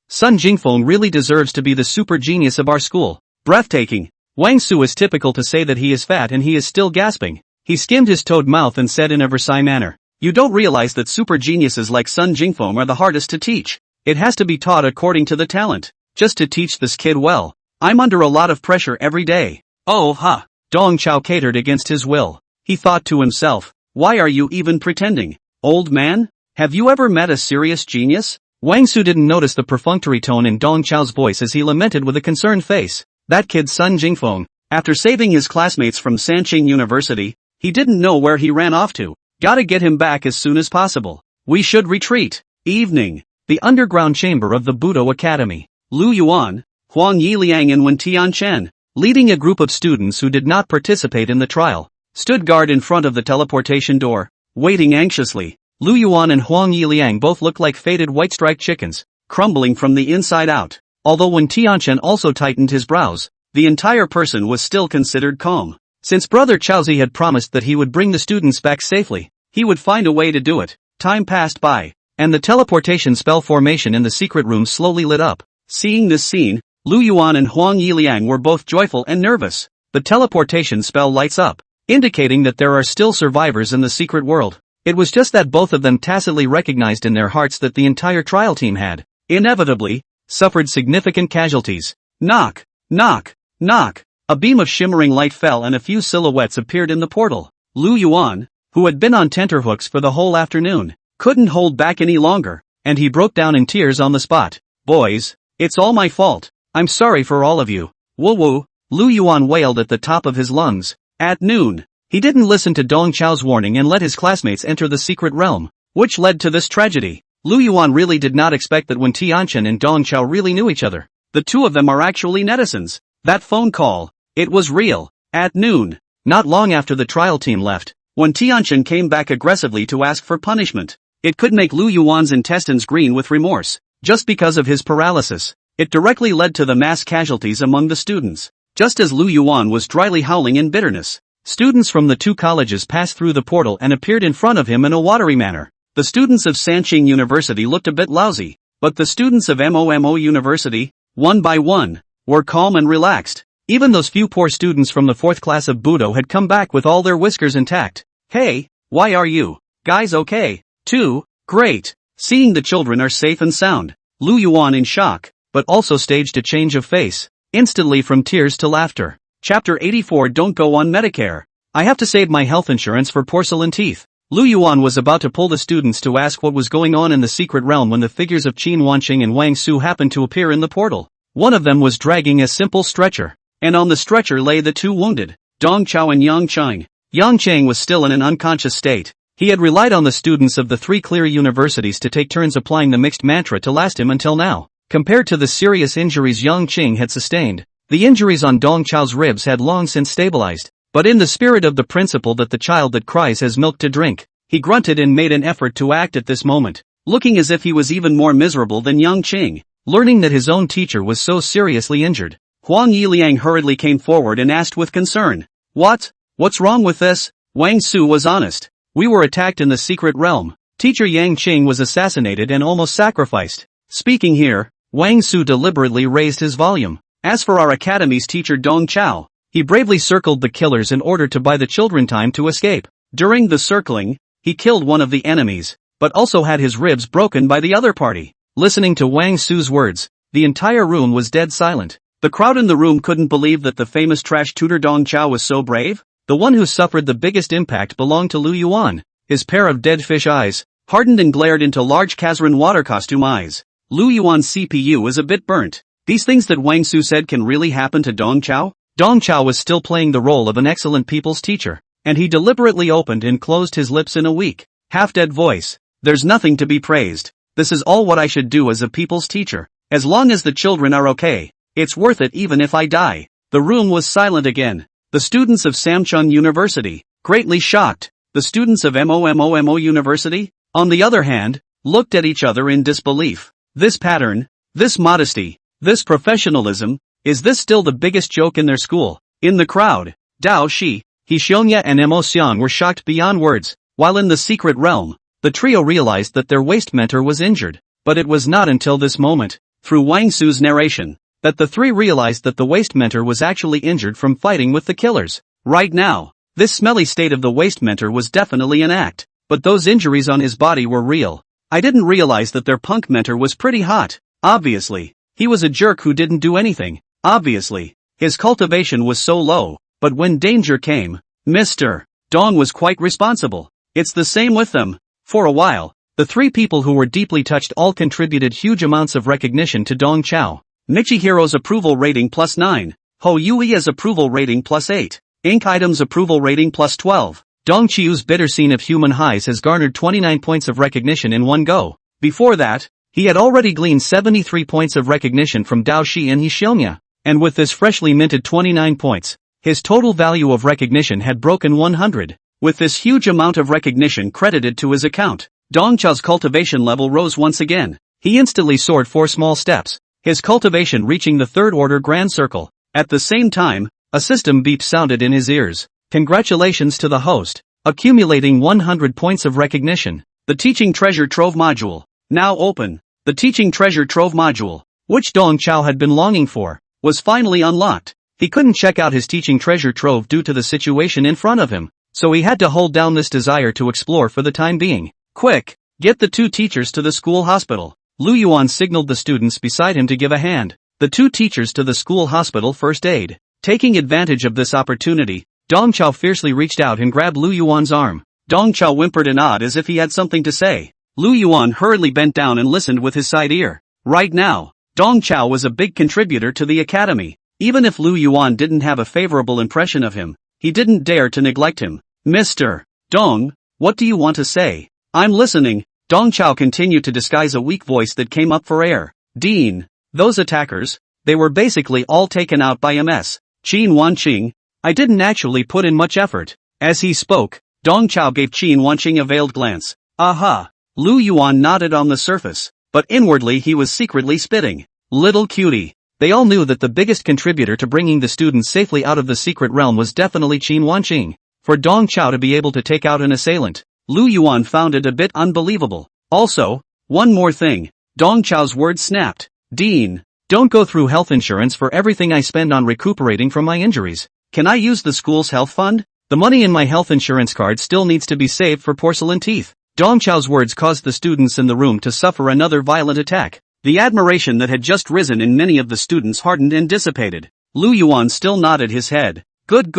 Sun Jingfeng really deserves to be the super genius of our school. Breathtaking. Wang Su is typical to say that he is fat and he is still gasping. He skimmed his toad mouth and said in a Versailles manner, you don't realize that super geniuses like Sun Jingfeng are the hardest to teach. It has to be taught according to the talent. Just to teach this kid well, I'm under a lot of pressure every day. Oh ha! Dong Chao catered against his will. He thought to himself, Why are you even pretending? Old man? Have you ever met a serious genius? Wang Su didn't notice the perfunctory tone in Dong Chao's voice as he lamented with a concerned face. That kid Sun Jingfeng, after saving his classmates from Sanqing University, he didn't know where he ran off to. Gotta get him back as soon as possible. We should retreat. Evening. The underground chamber of the Budo Academy. Lu Yuan, Huang Yiliang and Wen Tianchen, leading a group of students who did not participate in the trial, stood guard in front of the teleportation door, waiting anxiously. Lu Yuan and Huang Yiliang both looked like faded white-striped chickens, crumbling from the inside out. Although Wen Tianchen also tightened his brows, the entire person was still considered calm. Since Brother Chaozi had promised that he would bring the students back safely, he would find a way to do it. Time passed by, and the teleportation spell formation in the secret room slowly lit up. Seeing this scene, Lu Yuan and Huang Yiliang were both joyful and nervous. The teleportation spell lights up, indicating that there are still survivors in the secret world. It was just that both of them tacitly recognized in their hearts that the entire trial team had, inevitably, suffered significant casualties. Knock, knock, knock. A beam of shimmering light fell and a few silhouettes appeared in the portal. Lu Yuan, who had been on tenterhooks for the whole afternoon, couldn't hold back any longer, and he broke down in tears on the spot. Boys, it's all my fault. I'm sorry for all of you. Woo woo, Lu Yuan wailed at the top of his lungs. At noon, he didn't listen to Dong Chao's warning and let his classmates enter the secret realm, which led to this tragedy. Lu Yuan really did not expect that Wen Tianchen and Dong Chao really knew each other. The two of them are actually netizens. That phone call, it was real. At noon, not long after the trial team left, Wen Tianchen came back aggressively to ask for punishment. It could make Lu Yuan's intestines green with remorse, just because of his paralysis. It directly led to the mass casualties among the students. Just as Lu Yuan was dryly howling in bitterness, students from the two colleges passed through the portal and appeared in front of him in a watery manner. The students of Sanqing University looked a bit lousy, but the students of MOMO University, one by one, were calm and relaxed. Even those few poor students from the 4th class of Budo had come back with all their whiskers intact. Hey, why are you guys okay? Too, great. Seeing the children are safe and sound, Lu Yuan in shock, but also staged a change of face, instantly from tears to laughter. Chapter 84. Don't go on Medicare. I have to save my health insurance for porcelain teeth. Lu Yuan was about to pull the students to ask what was going on in the secret realm when the figures of Qin Wanqing and Wang Su happened to appear in the portal. One of them was dragging a simple stretcher, and on the stretcher lay the two wounded, Dong Chao and Yang Cheng. Yang Cheng was still in an unconscious state. He had relied on the students of the 3 clear universities to take turns applying the mixed mantra to last him until now. Compared to the serious injuries Yang Cheng had sustained, the injuries on Dong Chao's ribs had long since stabilized. But in the spirit of the principle that the child that cries has milk to drink, he grunted and made an effort to act at this moment, looking as if he was even more miserable than Yang Cheng, learning that his own teacher was so seriously injured. Huang Yiliang hurriedly came forward and asked with concern, What's wrong with this? Wang Su was honest. We were attacked in the secret realm. Teacher Yang Cheng was assassinated and almost sacrificed. Speaking here, Wang Su deliberately raised his volume. As for our academy's teacher Dong Chao, he bravely circled the killers in order to buy the children time to escape. During the circling, he killed one of the enemies, but also had his ribs broken by the other party. Listening to Wang Su's words, the entire room was dead silent. The crowd in the room couldn't believe that the famous trash tutor Dong Chao was so brave. The one who suffered the biggest impact belonged to Lu Yuan. His pair of dead fish eyes hardened and glared into large Kazran water costume eyes. Lu Yuan's CPU is a bit burnt. These things that Wang Su said can really happen to Dong Chao? Dong Chao was still playing the role of an excellent people's teacher, and he deliberately opened and closed his lips in a weak, half-dead voice. There's nothing to be praised. This is all what I should do as a people's teacher. As long as the children are okay, it's worth it even if I die. The room was silent again. The students of Samchung University, greatly shocked. The students of MOMO University, on the other hand, looked at each other in disbelief. This pattern, this modesty, this professionalism, is this still the biggest joke in their school? In the crowd, Dao Shi, Hixionya and Mo Xiang were shocked beyond words, while in the secret realm, the trio realized that their waste mentor was injured. But it was not until this moment, through Wang Su's narration, that the three realized that the waste mentor was actually injured from fighting with the killers. Right now, this smelly state of the waste mentor was definitely an act, but those injuries on his body were real. I didn't realize that their punk mentor was pretty hot. Obviously, he was a jerk who didn't do anything. Obviously, his cultivation was so low, but when danger came, Mr. Dong was quite responsible. It's the same with them. For a while, the three people who were deeply touched all contributed huge amounts of recognition to Dong Chao. Michihiro's approval rating +9. Ho Yui's approval rating +8. Ink Item's approval rating +12. Dong Chiu's bitter scene of human highs has garnered 29 points of recognition in one go. Before that, he had already gleaned 73 points of recognition from Dao Shi and Hishionya. And with this freshly minted 29 points, his total value of recognition had broken 100. With this huge amount of recognition credited to his account, Dong Chao's cultivation level rose once again. He instantly soared 4 small steps, his cultivation reaching the third order grand circle. At the same time, a system beep sounded in his ears. Congratulations to the host, accumulating 100 points of recognition. The Teaching Treasure Trove module, now open. The Teaching Treasure Trove module, which Dong Chao had been longing for, was finally unlocked. He couldn't check out his teaching treasure trove due to the situation in front of him, so he had to hold down this desire to explore for the time being. Quick, get the 2 teachers to the school hospital. Lu Yuan signaled the students beside him to give a hand. The 2 teachers to the school hospital first aid. Taking advantage of this opportunity, Dong Chao fiercely reached out and grabbed Lu Yuan's arm. Dong Chao whimpered and nodded as if he had something to say. Lu Yuan hurriedly bent down and listened with his side ear. Right now, Dong Chao was a big contributor to the academy. Even if Lu Yuan didn't have a favorable impression of him, he didn't dare to neglect him. Mr. Dong, what do you want to say? I'm listening. Dong Chao continued to disguise a weak voice that came up for air. Dean, those attackers, they were basically all taken out by MS. Qin Wanqing. I didn't actually put in much effort. As he spoke, Dong Chao gave Qin Wanqing a veiled glance. Aha. Lu Yuan nodded on the surface, but inwardly he was secretly spitting. Little cutie. They all knew that the biggest contributor to bringing the students safely out of the secret realm was definitely Qin Wanqing. For Dong Chao to be able to take out an assailant, Lu Yuan found it a bit unbelievable. Also, one more thing. Dong Chao's words snapped. Dean, don't go through health insurance for everything I spend on recuperating from my injuries. Can I use the school's health fund? The money in my health insurance card still needs to be saved for porcelain teeth. Dong Chao's words caused the students in the room to suffer another violent attack. The admiration that had just risen in many of the students hardened and dissipated. Lu Yuan still nodded his head. Good.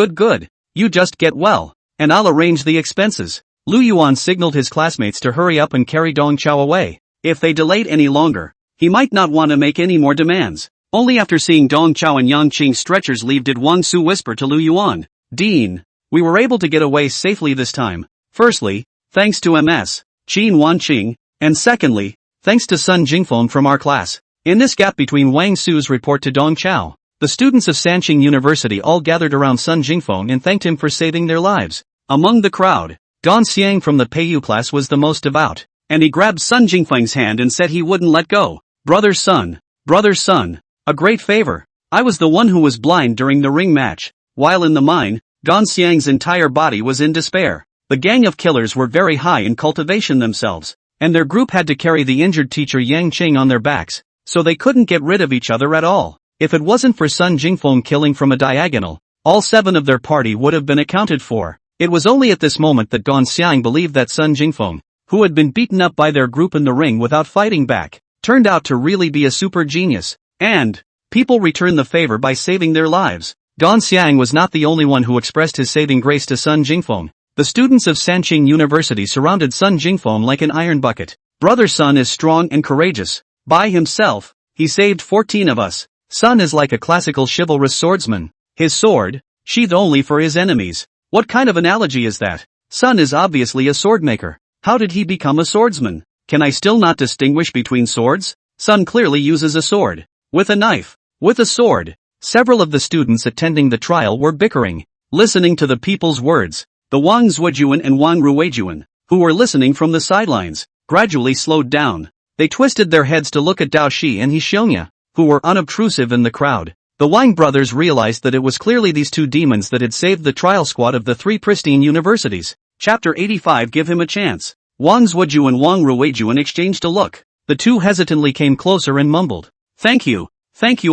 You just get well, and I'll arrange the expenses. Lu Yuan signaled his classmates to hurry up and carry Dong Chao away. If they delayed any longer, he might not want to make any more demands. Only after seeing Dong Chao and Yang Qing's stretchers leave did Wang Su whisper to Lu Yuan. Dean, we were able to get away safely this time. Firstly, thanks to MS, Qin Wanqing, and secondly, thanks to Sun Jingfeng from our class. In this gap between Wang Su's report to Dong Chao, the students of Sanqing University all gathered around Sun Jingfeng and thanked him for saving their lives. Among the crowd, Gan Xiang from the Peiyou class was the most devout, and he grabbed Sun Jingfeng's hand and said he wouldn't let go. Brother Sun, a great favor. I was the one who was blind during the ring match. While in the mine, Gan Xiang's entire body was in despair. The gang of killers were very high in cultivation themselves, and their group had to carry the injured teacher Yang Qing on their backs, so they couldn't get rid of each other at all. If it wasn't for Sun Jingfeng killing from a diagonal, all 7 of their party would have been accounted for. It was only at this moment that Gan Xiang believed that Sun Jingfeng, who had been beaten up by their group in the ring without fighting back, turned out to really be a super genius, and people returned the favor by saving their lives. Gan Xiang was not the only one who expressed his saving grace to Sun Jingfeng. The students of Sanqing University surrounded Sun Jingfeng like an iron bucket. Brother Sun is strong and courageous. By himself, he saved 14 of us. Sun is like a classical chivalrous swordsman. His sword, sheathed only for his enemies. What kind of analogy is that? Sun is obviously a swordmaker. How did he become a swordsman? Can I still not distinguish between swords? Sun clearly uses a sword. With a knife. With a sword. Several of the students attending the trial were bickering, listening to the people's words. The Wang Zuojuan and Wang Ruijuan, who were listening from the sidelines, gradually slowed down. They twisted their heads to look at Dao Shi and Hishionya, who were unobtrusive in the crowd. The Wang brothers realized that it was clearly these 2 demons that had saved the trial squad of the 3 pristine universities. Chapter 85. Give him a chance. Wang Zuoju and Wang Ruijuan exchanged a look. The 2 hesitantly came closer and mumbled. Thank you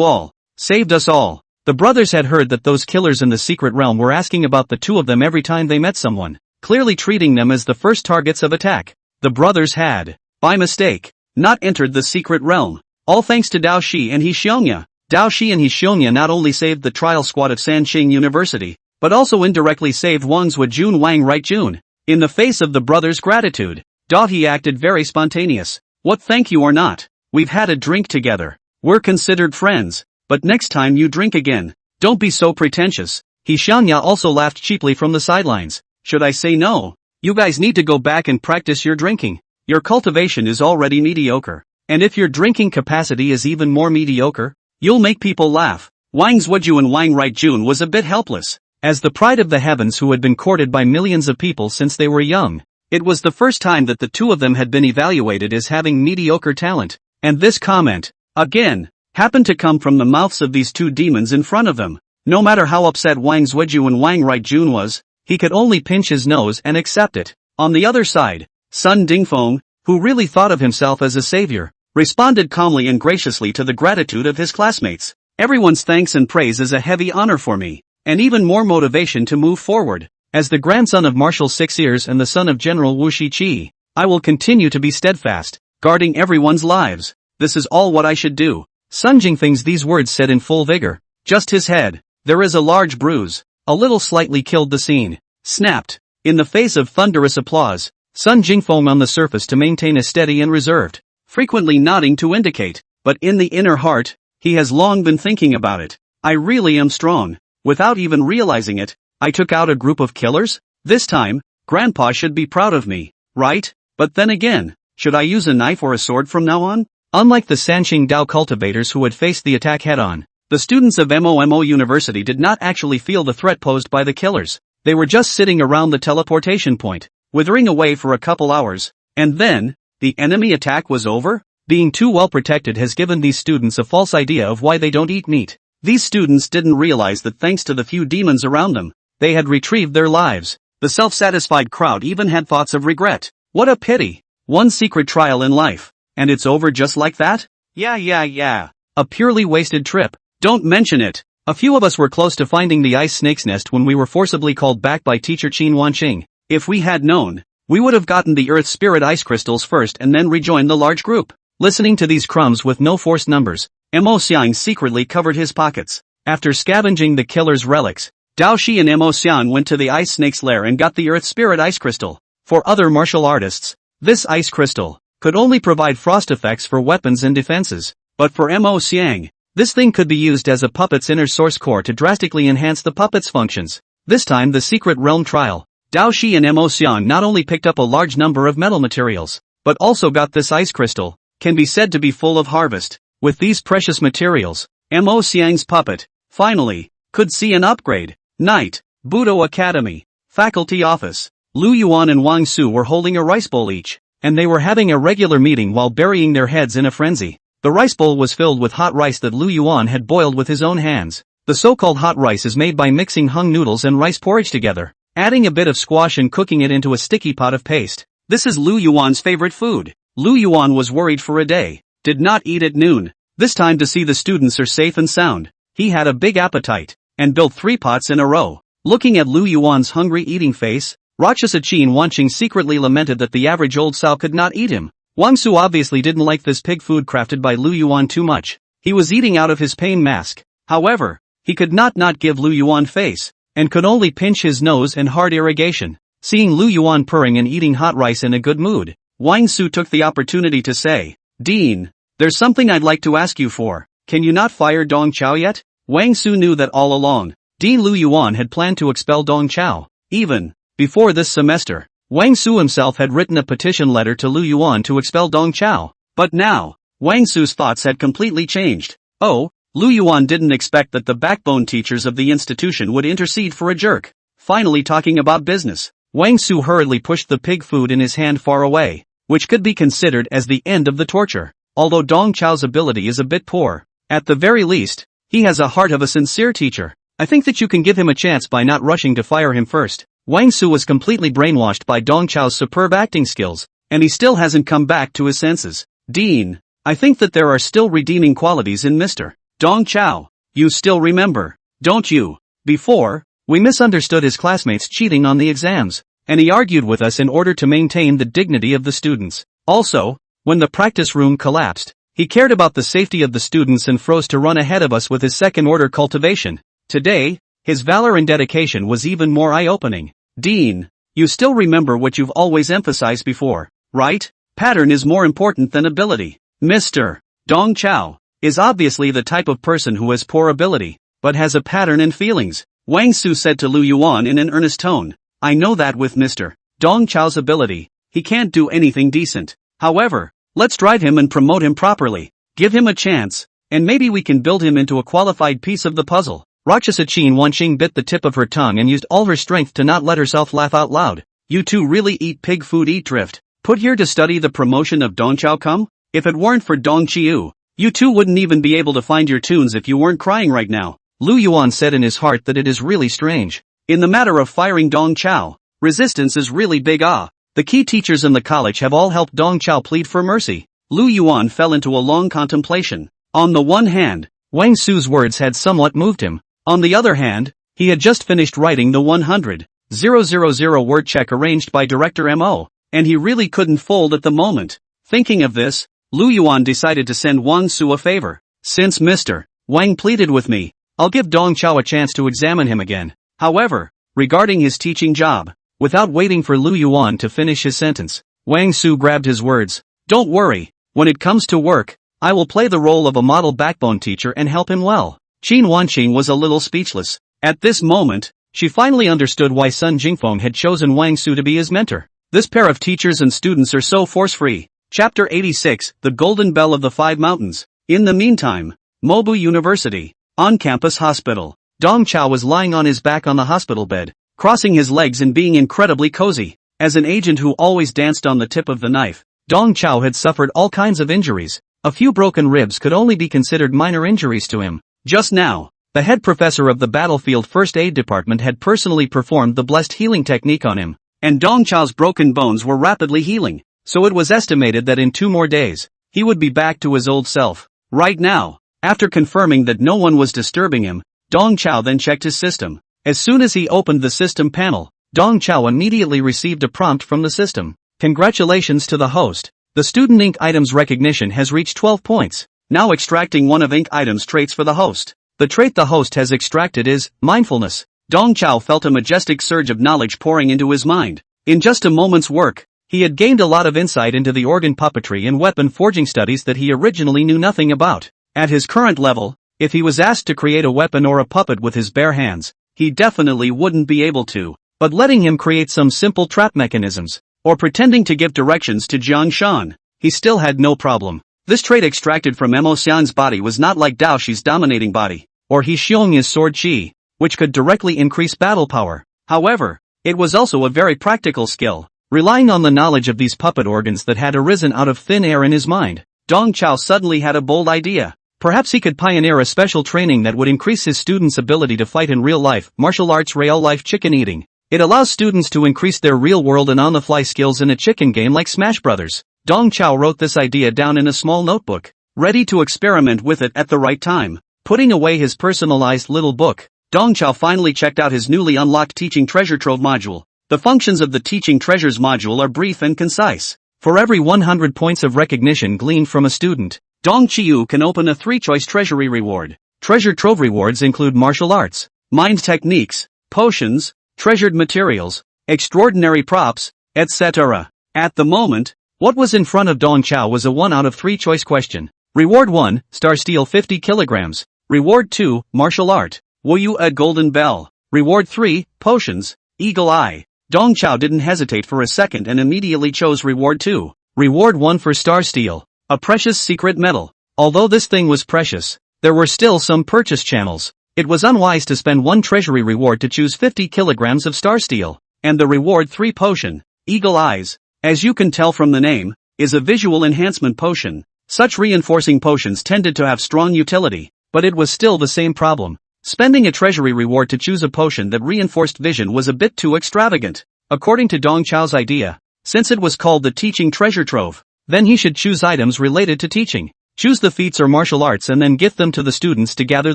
all. Saved us all. The brothers had heard that those killers in the secret realm were asking about the 2 of them every time they met someone, clearly treating them as the first targets of attack. The brothers had, by mistake, not entered the secret realm. All thanks to Dao Shi and Hishionya. Dao Shi and Hishionya not only saved the trial squad of Sanqing University, but also indirectly saved Wang Zuojun Wang Rightjun. In the face of the brother's gratitude, he acted very spontaneous. What, thank you or not? We've had a drink together. We're considered friends. But next time you drink again, don't be so pretentious. Xiangya also laughed cheaply from the sidelines. Should I say no? You guys need to go back and practice your drinking. Your cultivation is already mediocre. And if your drinking capacity is even more mediocre, you'll make people laugh. Wang Zhuju and Wang Rightjun was a bit helpless. As the pride of the heavens who had been courted by millions of people since they were young, it was the first time that the two of them had been evaluated as having mediocre talent. And this comment, again, happened to come from the mouths of these two demons in front of them. No matter how upset Wang Zhuju and Wang Rightjun was, he could only pinch his nose and accept it. On the other side, Sun Dingfeng, who really thought of himself as a savior, responded calmly and graciously to the gratitude of his classmates. Everyone's thanks and praise is a heavy honor for me, and even more motivation to move forward. As the grandson of Marshal Six Ears and the son of General Wu Shiqi, I will continue to be steadfast, guarding everyone's lives. This is all what I should do. Sun Jingfeng's these words said in full vigor. Just his head. There is a large bruise. A little slightly killed the scene. Snapped. In the face of thunderous applause, Sun Jingfeng on the surface to maintain a steady and reserved, frequently nodding to indicate, but in the inner heart, he has long been thinking about it. I really am strong. Without even realizing it, I took out a group of killers? This time, Grandpa should be proud of me, right? But then again, should I use a knife or a sword from now on? Unlike the Sanqing Dao cultivators who had faced the attack head-on, the students of MOMO University did not actually feel the threat posed by the killers. They were just sitting around the teleportation point, withering away for a couple hours, and then, the enemy attack was over? Being too well protected has given these students a false idea of why they don't eat meat. These students didn't realize that thanks to the few demons around them, they had retrieved their lives. The self-satisfied crowd even had thoughts of regret. What a pity. One secret trial in life, and it's over just like that? Yeah. A purely wasted trip. Don't mention it. A few of us were close to finding the ice snake's nest when we were forcibly called back by teacher Qin Wanqing. If we had known, we would have gotten the Earth Spirit ice crystals first and then rejoined the large group. Listening to these crumbs with no forced numbers, Mo Xiang secretly covered his pockets. After scavenging the killer's relics, Dao Shi and Mo Xiang went to the ice snake's lair and got the Earth Spirit ice crystal. For other martial artists, this ice crystal could only provide frost effects for weapons and defenses. But for Mo Xiang, this thing could be used as a puppet's inner source core to drastically enhance the puppet's functions. This time the secret realm trial, Dao Shi and Mo Xiang not only picked up a large number of metal materials, but also got this ice crystal, can be said to be full of harvest. With these precious materials, Mo Xiang's puppet, finally, could see an upgrade. Night, Budo Academy, faculty office. Lu Yuan and Wang Su were holding a rice bowl each, and they were having a regular meeting while burying their heads in a frenzy. The rice bowl was filled with hot rice that Lu Yuan had boiled with his own hands. The so-called hot rice is made by mixing hung noodles and rice porridge together, adding a bit of squash and cooking it into a sticky pot of paste. This is Lu Yuan's favorite food. Lu Yuan was worried for a day, did not eat at noon, this time to see the students are safe and sound. He had a big appetite, and built 3 pots in a row. Looking at Lu Yuan's hungry eating face, Rakshasa Qin Wanqing secretly lamented that the average old sow could not eat him. Wang Su obviously didn't like this pig food crafted by Lu Yuan too much. He was eating out of his pain mask. However, he could not give Lu Yuan face, and could only pinch his nose and hard irrigation. Seeing Lu Yuan purring and eating hot rice in a good mood, Wang Su took the opportunity to say, "Dean, there's something I'd like to ask you for. Can you not fire Dong Chao yet?" Wang Su knew that all along, Dean Lu Yuan had planned to expel Dong Chao. Even before this semester, Wang Su himself had written a petition letter to Lu Yuan to expel Dong Chao. But now, Wang Su's thoughts had completely changed. Oh, Lu Yuan didn't expect that the backbone teachers of the institution would intercede for a jerk. Finally talking about business, Wang Su hurriedly pushed the pig food in his hand far away, which could be considered as the end of the torture. Although Dong Chao's ability is a bit poor, at the very least, he has a heart of a sincere teacher. I think that you can give him a chance by not rushing to fire him first. Wang Su was completely brainwashed by Dong Chao's superb acting skills, and he still hasn't come back to his senses. Dean, I think that there are still redeeming qualities in Mr. Dong Chao. You still remember, don't you? Before, we misunderstood his classmates cheating on the exams, and he argued with us in order to maintain the dignity of the students. Also, when the practice room collapsed, he cared about the safety of the students and froze to run ahead of us with his second-order cultivation. Today, his valor and dedication was even more eye-opening. Dean, You still remember what you've always emphasized before, right? Pattern is more important than ability. Mr. Dong Chao is obviously the type of person who has poor ability, but has a pattern and feelings, Wang Su said to Lu Yuan in an earnest tone. I know that with Mr. Dong Chao's ability, he can't do anything decent. However, let's drive him and promote him properly. Give him a chance, and maybe we can build him into a qualified piece of the puzzle. Rakshasa Qin Wanqing bit the tip of her tongue and used all her strength to not let herself laugh out loud. You two really eat pig food, eat drift. Put here to study the promotion of Dong Chao come? If it weren't for Dong Qiu, you two wouldn't even be able to find your tunes if you weren't crying right now. Lu Yuan said in his heart that it is really strange. In the matter of firing Dong Chao, resistance is really big. The key teachers in the college have all helped Dong Chao plead for mercy. Lu Yuan fell into a long contemplation. On the one hand, Wang Su's words had somewhat moved him. On the other hand, he had just finished writing the 100,000 word check arranged by Director Mo, and he really couldn't fold at the moment. Thinking of this, Lu Yuan decided to send Wang Su a favor. Since Mr. Wang pleaded with me, I'll give Dong Chao a chance to examine him again. However, regarding his teaching job, without waiting for Lu Yuan to finish his sentence, Wang Su grabbed his words. Don't worry, when it comes to work, I will play the role of a model backbone teacher and help him well. Qin Wanqing was a little speechless. At this moment, she finally understood why Sun Jingfeng had chosen Wang Su to be his mentor. This pair of teachers and students are so force-free. Chapter 86, The Golden Bell of the Five Mountains. In the meantime, Mobu University, on-campus hospital. Dong Chao was lying on his back on the hospital bed, crossing his legs and being incredibly cozy. As an agent who always danced on the tip of the knife, Dong Chao had suffered all kinds of injuries. A few broken ribs could only be considered minor injuries to him. Just now, the head professor of the battlefield first aid department had personally performed the blessed healing technique on him, and Dong Chao's broken bones were rapidly healing, so it was estimated that in 2 more days, he would be back to his old self. Right now, after confirming that no one was disturbing him, Dong Chao then checked his system. As soon as he opened the system panel, Dong Chao immediately received a prompt from the system. Congratulations to the host. The student ink items recognition has reached 12 points. Now extracting one of ink items traits for the host. The trait the host has extracted is mindfulness. Dong Chao felt a majestic surge of knowledge pouring into his mind. In just a moment's work, he had gained a lot of insight into the organ puppetry and weapon forging studies that he originally knew nothing about. At his current level, if he was asked to create a weapon or a puppet with his bare hands, he definitely wouldn't be able to. But letting him create some simple trap mechanisms, or pretending to give directions to Jiang Shan, he still had no problem. This trait extracted from Mo Xian's body was not like Dao Shi's dominating body, or He Xiong's sword qi, which could directly increase battle power. However, it was also a very practical skill, relying on the knowledge of these puppet organs that had arisen out of thin air in his mind. Dong Chao suddenly had a bold idea. Perhaps he could pioneer a special training that would increase his students' ability to fight in real life, martial arts, real life chicken eating. It allows students to increase their real-world and on-the-fly skills in a chicken game like Smash Brothers. Dong Chao wrote this idea down in a small notebook, ready to experiment with it at the right time. Putting away his personalized little book, Dong Chao finally checked out his newly unlocked Teaching Treasure Trove module. The functions of the Teaching Treasures module are brief and concise. For every 100 points of recognition gleaned from a student, Dong Qiu can open a 3-choice treasury reward. Treasure Trove rewards include martial arts, mind techniques, potions, treasured materials, extraordinary props, etc. At the moment, what was in front of Dong Chao was a 1 out of 3 choice question. Reward 1, Star Steel 50 kilograms. Reward 2, Martial Art, Wu Yu a Golden Bell. Reward 3, Potions, Eagle Eye. Dong Chao didn't hesitate for a second and immediately chose Reward 2. Reward 1 for Star Steel, a precious secret metal. Although this thing was precious, there were still some purchase channels. It was unwise to spend 1 treasury reward to choose 50 kilograms of Star Steel. And the Reward 3 potion, Eagle Eyes, as you can tell from the name, is a visual enhancement potion. Such reinforcing potions tended to have strong utility, but it was still the same problem. Spending a treasury reward to choose a potion that reinforced vision was a bit too extravagant. According to Dong Chao's idea, since it was called the Teaching Treasure Trove, then he should choose items related to teaching. Choose the feats or martial arts and then gift them to the students to gather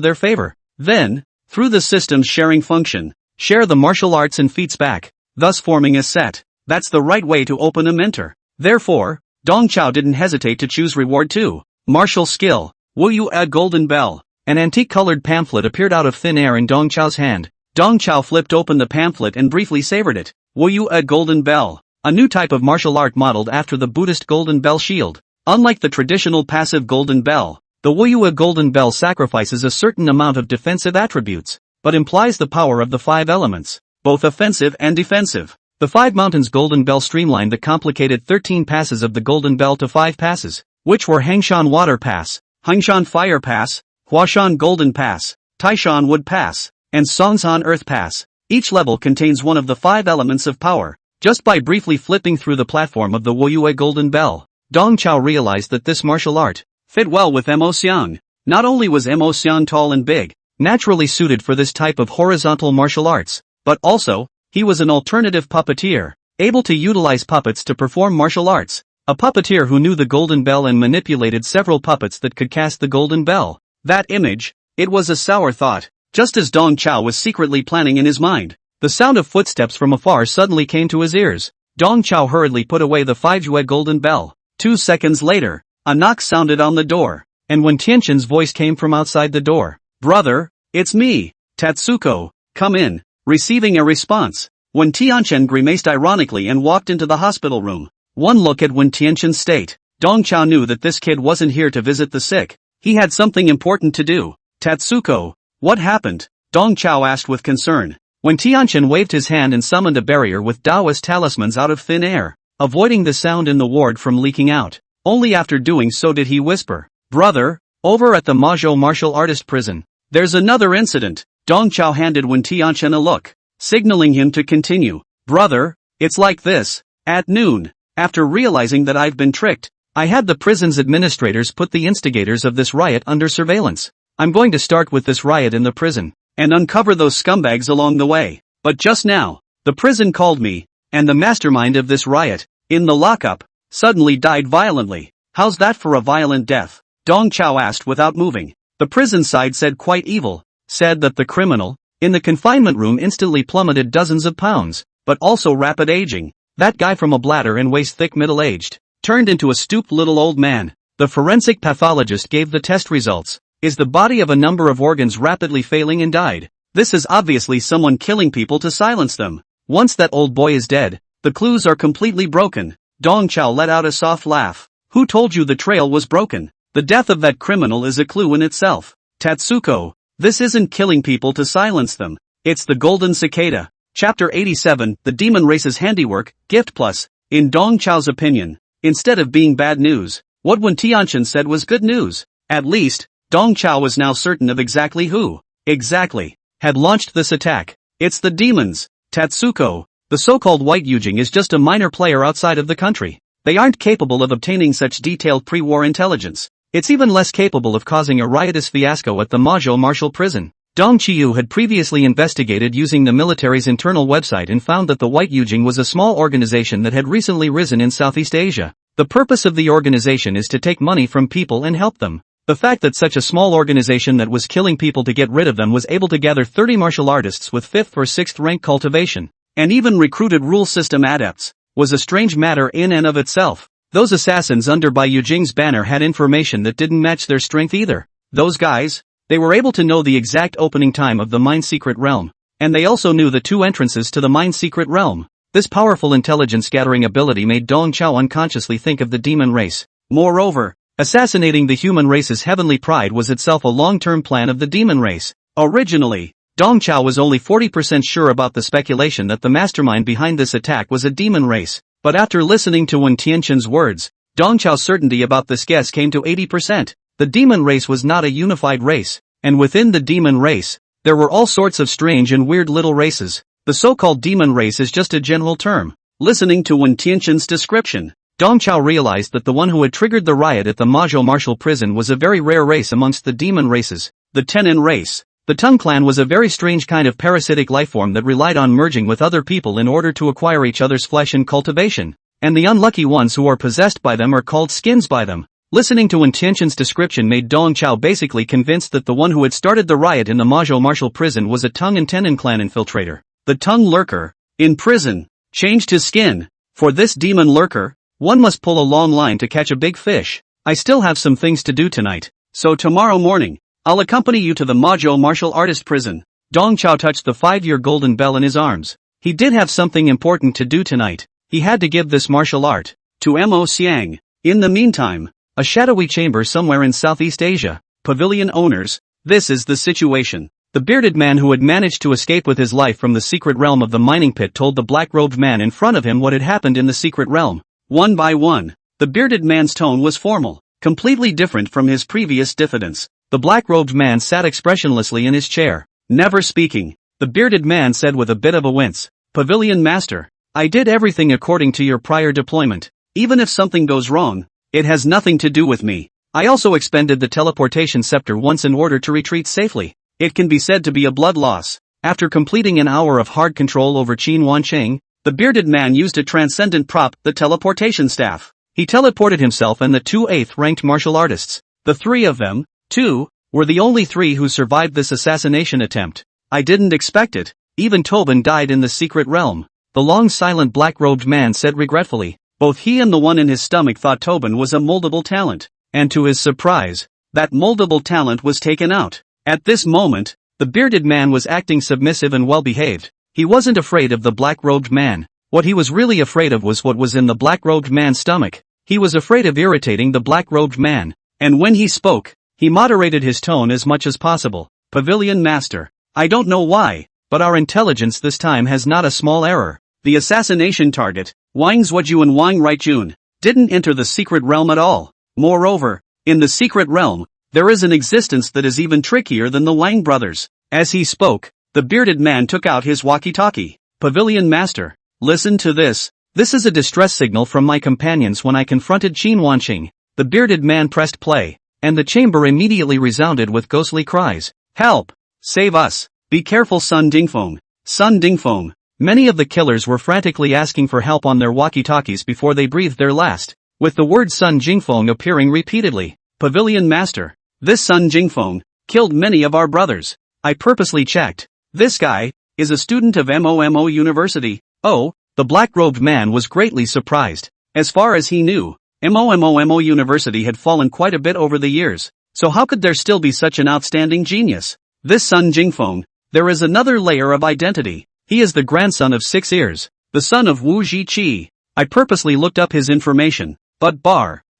their favor. Then, through the system's sharing function, share the martial arts and feats back, thus forming a set. That's the right way to open a mentor. Therefore, Dong Chao didn't hesitate to choose Reward 2. Martial Skill, Wu Yu a Golden Bell. An antique-colored pamphlet appeared out of thin air in Dong Chao's hand. Dong Chao flipped open the pamphlet and briefly savored it. Woyue Golden Bell. A new type of martial art modeled after the Buddhist Golden Bell shield. Unlike the traditional passive Golden Bell, the Woyue Golden Bell sacrifices a certain amount of defensive attributes, but implies the power of the 5 elements, both offensive and defensive. The 5 Mountains Golden Bell streamlined the complicated 13 passes of the Golden Bell to 5 passes, which were Hangshan Water Pass, Hangshan Fire Pass, Huashan Golden Pass, Taishan Wood Pass, and Songsan Earth Pass. Each level contains one of the 5 elements of power. Just by briefly flipping through the platform of the Woyue Golden Bell, Dong Chao realized that this martial art fit well with Mo Xiang. Not only was Mo Xiang tall and big, naturally suited for this type of horizontal martial arts, but also, he was an alternative puppeteer, able to utilize puppets to perform martial arts. A puppeteer who knew the Golden Bell and manipulated several puppets that could cast the Golden Bell. That image, it was a sour thought, just as Dong Chao was secretly planning in his mind. The sound of footsteps from afar suddenly came to his ears. Dong Chao hurriedly put away the 5 Golden Bell. 2 seconds later, a knock sounded on the door, and when Tianqin's voice came from outside the door, "Brother, it's me, Tatsuko, come in," receiving a response. When Tianqin grimaced ironically and walked into the hospital room, one look at Wen Tianqin's state, Dong Chao knew that this kid wasn't here to visit the sick. He had something important to do. "Tatsuko, what happened?" Dong Chao asked with concern. When Tianqin waved his hand and summoned a barrier with Taoist talismans out of thin air, avoiding the sound in the ward from leaking out. Only after doing so did he whisper, "Brother, over at the Majo martial artist prison, there's another incident." Dong Chao handed Wen Tianqin a look, signaling him to continue. "Brother, it's like this. At noon, after realizing that I've been tricked, I had the prison's administrators put the instigators of this riot under surveillance. I'm going to start with this riot in the prison, and uncover those scumbags along the way. But just now, the prison called me, and the mastermind of this riot, in the lockup, suddenly died violently. How's that for a violent death?" Dong Chao asked without moving. The prison side said quite evil, said that the criminal, in the confinement room instantly plummeted dozens of pounds, but also rapid aging. That guy from a bladder and waist-thick middle-aged, turned into a stooped little old man. The forensic pathologist gave the test results. Is the body of a number of organs rapidly failing and died. This is obviously someone killing people to silence them. Once that old boy is dead, the clues are completely broken. Dong Chao let out a soft laugh. Who told you the trail was broken? The death of that criminal is a clue in itself. Tatsuko, this isn't killing people to silence them. It's the Golden Cicada. Chapter 87, The Demon Race's Handiwork, Gift Plus. In Dong Chao's opinion, instead of being bad news, what Wen Tianqin said was good news. At least, Dong Chao was now certain of exactly who, had launched this attack. It's the demons. Tatsuko, the so-called White Yujing is just a minor player outside of the country. They aren't capable of obtaining such detailed pre-war intelligence. It's even less capable of causing a riotous fiasco at the Majo martial prison. Dong Qiu had previously investigated using the military's internal website and found that the White Yujing was a small organization that had recently risen in Southeast Asia. The purpose of the organization is to take money from people and help them. The fact that such a small organization that was killing people to get rid of them was able to gather 30 martial artists with 5th or 6th rank cultivation, and even recruited rule system adepts, was a strange matter in and of itself. Those assassins under Bai Yujing's banner had information that didn't match their strength either. Those guys, they were able to know the exact opening time of the Mine Secret Realm, and they also knew the 2 entrances to the Mine Secret Realm. This powerful intelligence gathering ability made Dong Chao unconsciously think of the demon race. Moreover, assassinating the human race's heavenly pride was itself a long-term plan of the demon race. Originally, Dong Chao was only 40% sure about the speculation that the mastermind behind this attack was a demon race, but after listening to Wen Tianqin's words, Dong Chao's certainty about this guess came to 80%. The demon race was not a unified race, and within the demon race, there were all sorts of strange and weird little races. The so-called demon race is just a general term. Listening to Wen Tianqin's description, Dong Chao realized that the one who had triggered the riot at the Majo martial prison was a very rare race amongst the demon races, the Tenin race. The Tung clan was a very strange kind of parasitic lifeform that relied on merging with other people in order to acquire each other's flesh and cultivation, and the unlucky ones who are possessed by them are called skins by them. Listening to Wen Tianqin's description made Dong Chao basically convinced that the one who had started the riot in the Majo martial prison was a Tung and Tenin clan infiltrator. The Tung lurker, in prison, changed his skin. For this demon lurker, one must pull a long line to catch a big fish. I still have some things to do tonight, so tomorrow morning, I'll accompany you to the Majo martial artist prison. Dong Chao touched the 5-year golden bell in his arms. He did have something important to do tonight. He had to give this martial art to Mo Xiang. In the meantime, a shadowy chamber somewhere in Southeast Asia. Pavilion owners, this is the situation. The bearded man who had managed to escape with his life from the secret realm of the mining pit told the black-robed man in front of him what had happened in the secret realm. One by one, the bearded man's tone was formal, completely different from his previous diffidence. The black-robed man sat expressionlessly in his chair, never speaking. The bearded man said with a bit of a wince, "Pavilion Master, I did everything according to your prior deployment. Even if something goes wrong, it has nothing to do with me. I also expended the teleportation scepter once in order to retreat safely. It can be said to be a blood loss." After completing an hour of hard control over Qin Wancheng, the bearded man used a transcendent prop, the teleportation staff. He teleported himself and the two 8th-ranked martial artists. The three of them, too, were the only three who survived this assassination attempt. I didn't expect it. Even Tobin died in the secret realm. The long silent black-robed man said regretfully. Both he and the one in his stomach thought Tobin was a moldable talent. And to his surprise, that moldable talent was taken out. At this moment, the bearded man was acting submissive and well-behaved. He wasn't afraid of the black-robed man. What he was really afraid of was what was in the black-robed man's stomach. He was afraid of irritating the black-robed man. And when he spoke, he moderated his tone as much as possible. "Pavilion Master, I don't know why, but our intelligence this time has not a small error. The assassination target, Wang Zuoju and Wang Ruijun, didn't enter the secret realm at all. Moreover, in the secret realm, there is an existence that is even trickier than the Wang brothers." As he spoke, the bearded man took out his walkie-talkie. "Pavilion Master, listen to this. This is a distress signal from my companions when I confronted Qin Wanqing." The bearded man pressed play, and the chamber immediately resounded with ghostly cries. "Help! Save us! Be careful, Sun Dingfeng! Sun Dingfeng!" Many of the killers were frantically asking for help on their walkie-talkies before they breathed their last, with the word Sun Jingfeng appearing repeatedly. "Pavilion Master, this Sun Jingfeng killed many of our brothers. I purposely checked. This guy is a student of Momo University." Oh, the black-robed man was greatly surprised. As far as he knew, Momo University had fallen quite a bit over the years, so how could there still be such an outstanding genius? This Sun Jingfeng, there is another layer of identity. He is the grandson of 6 Ears, the son of Wu Zhiqi. I purposely looked up his information, but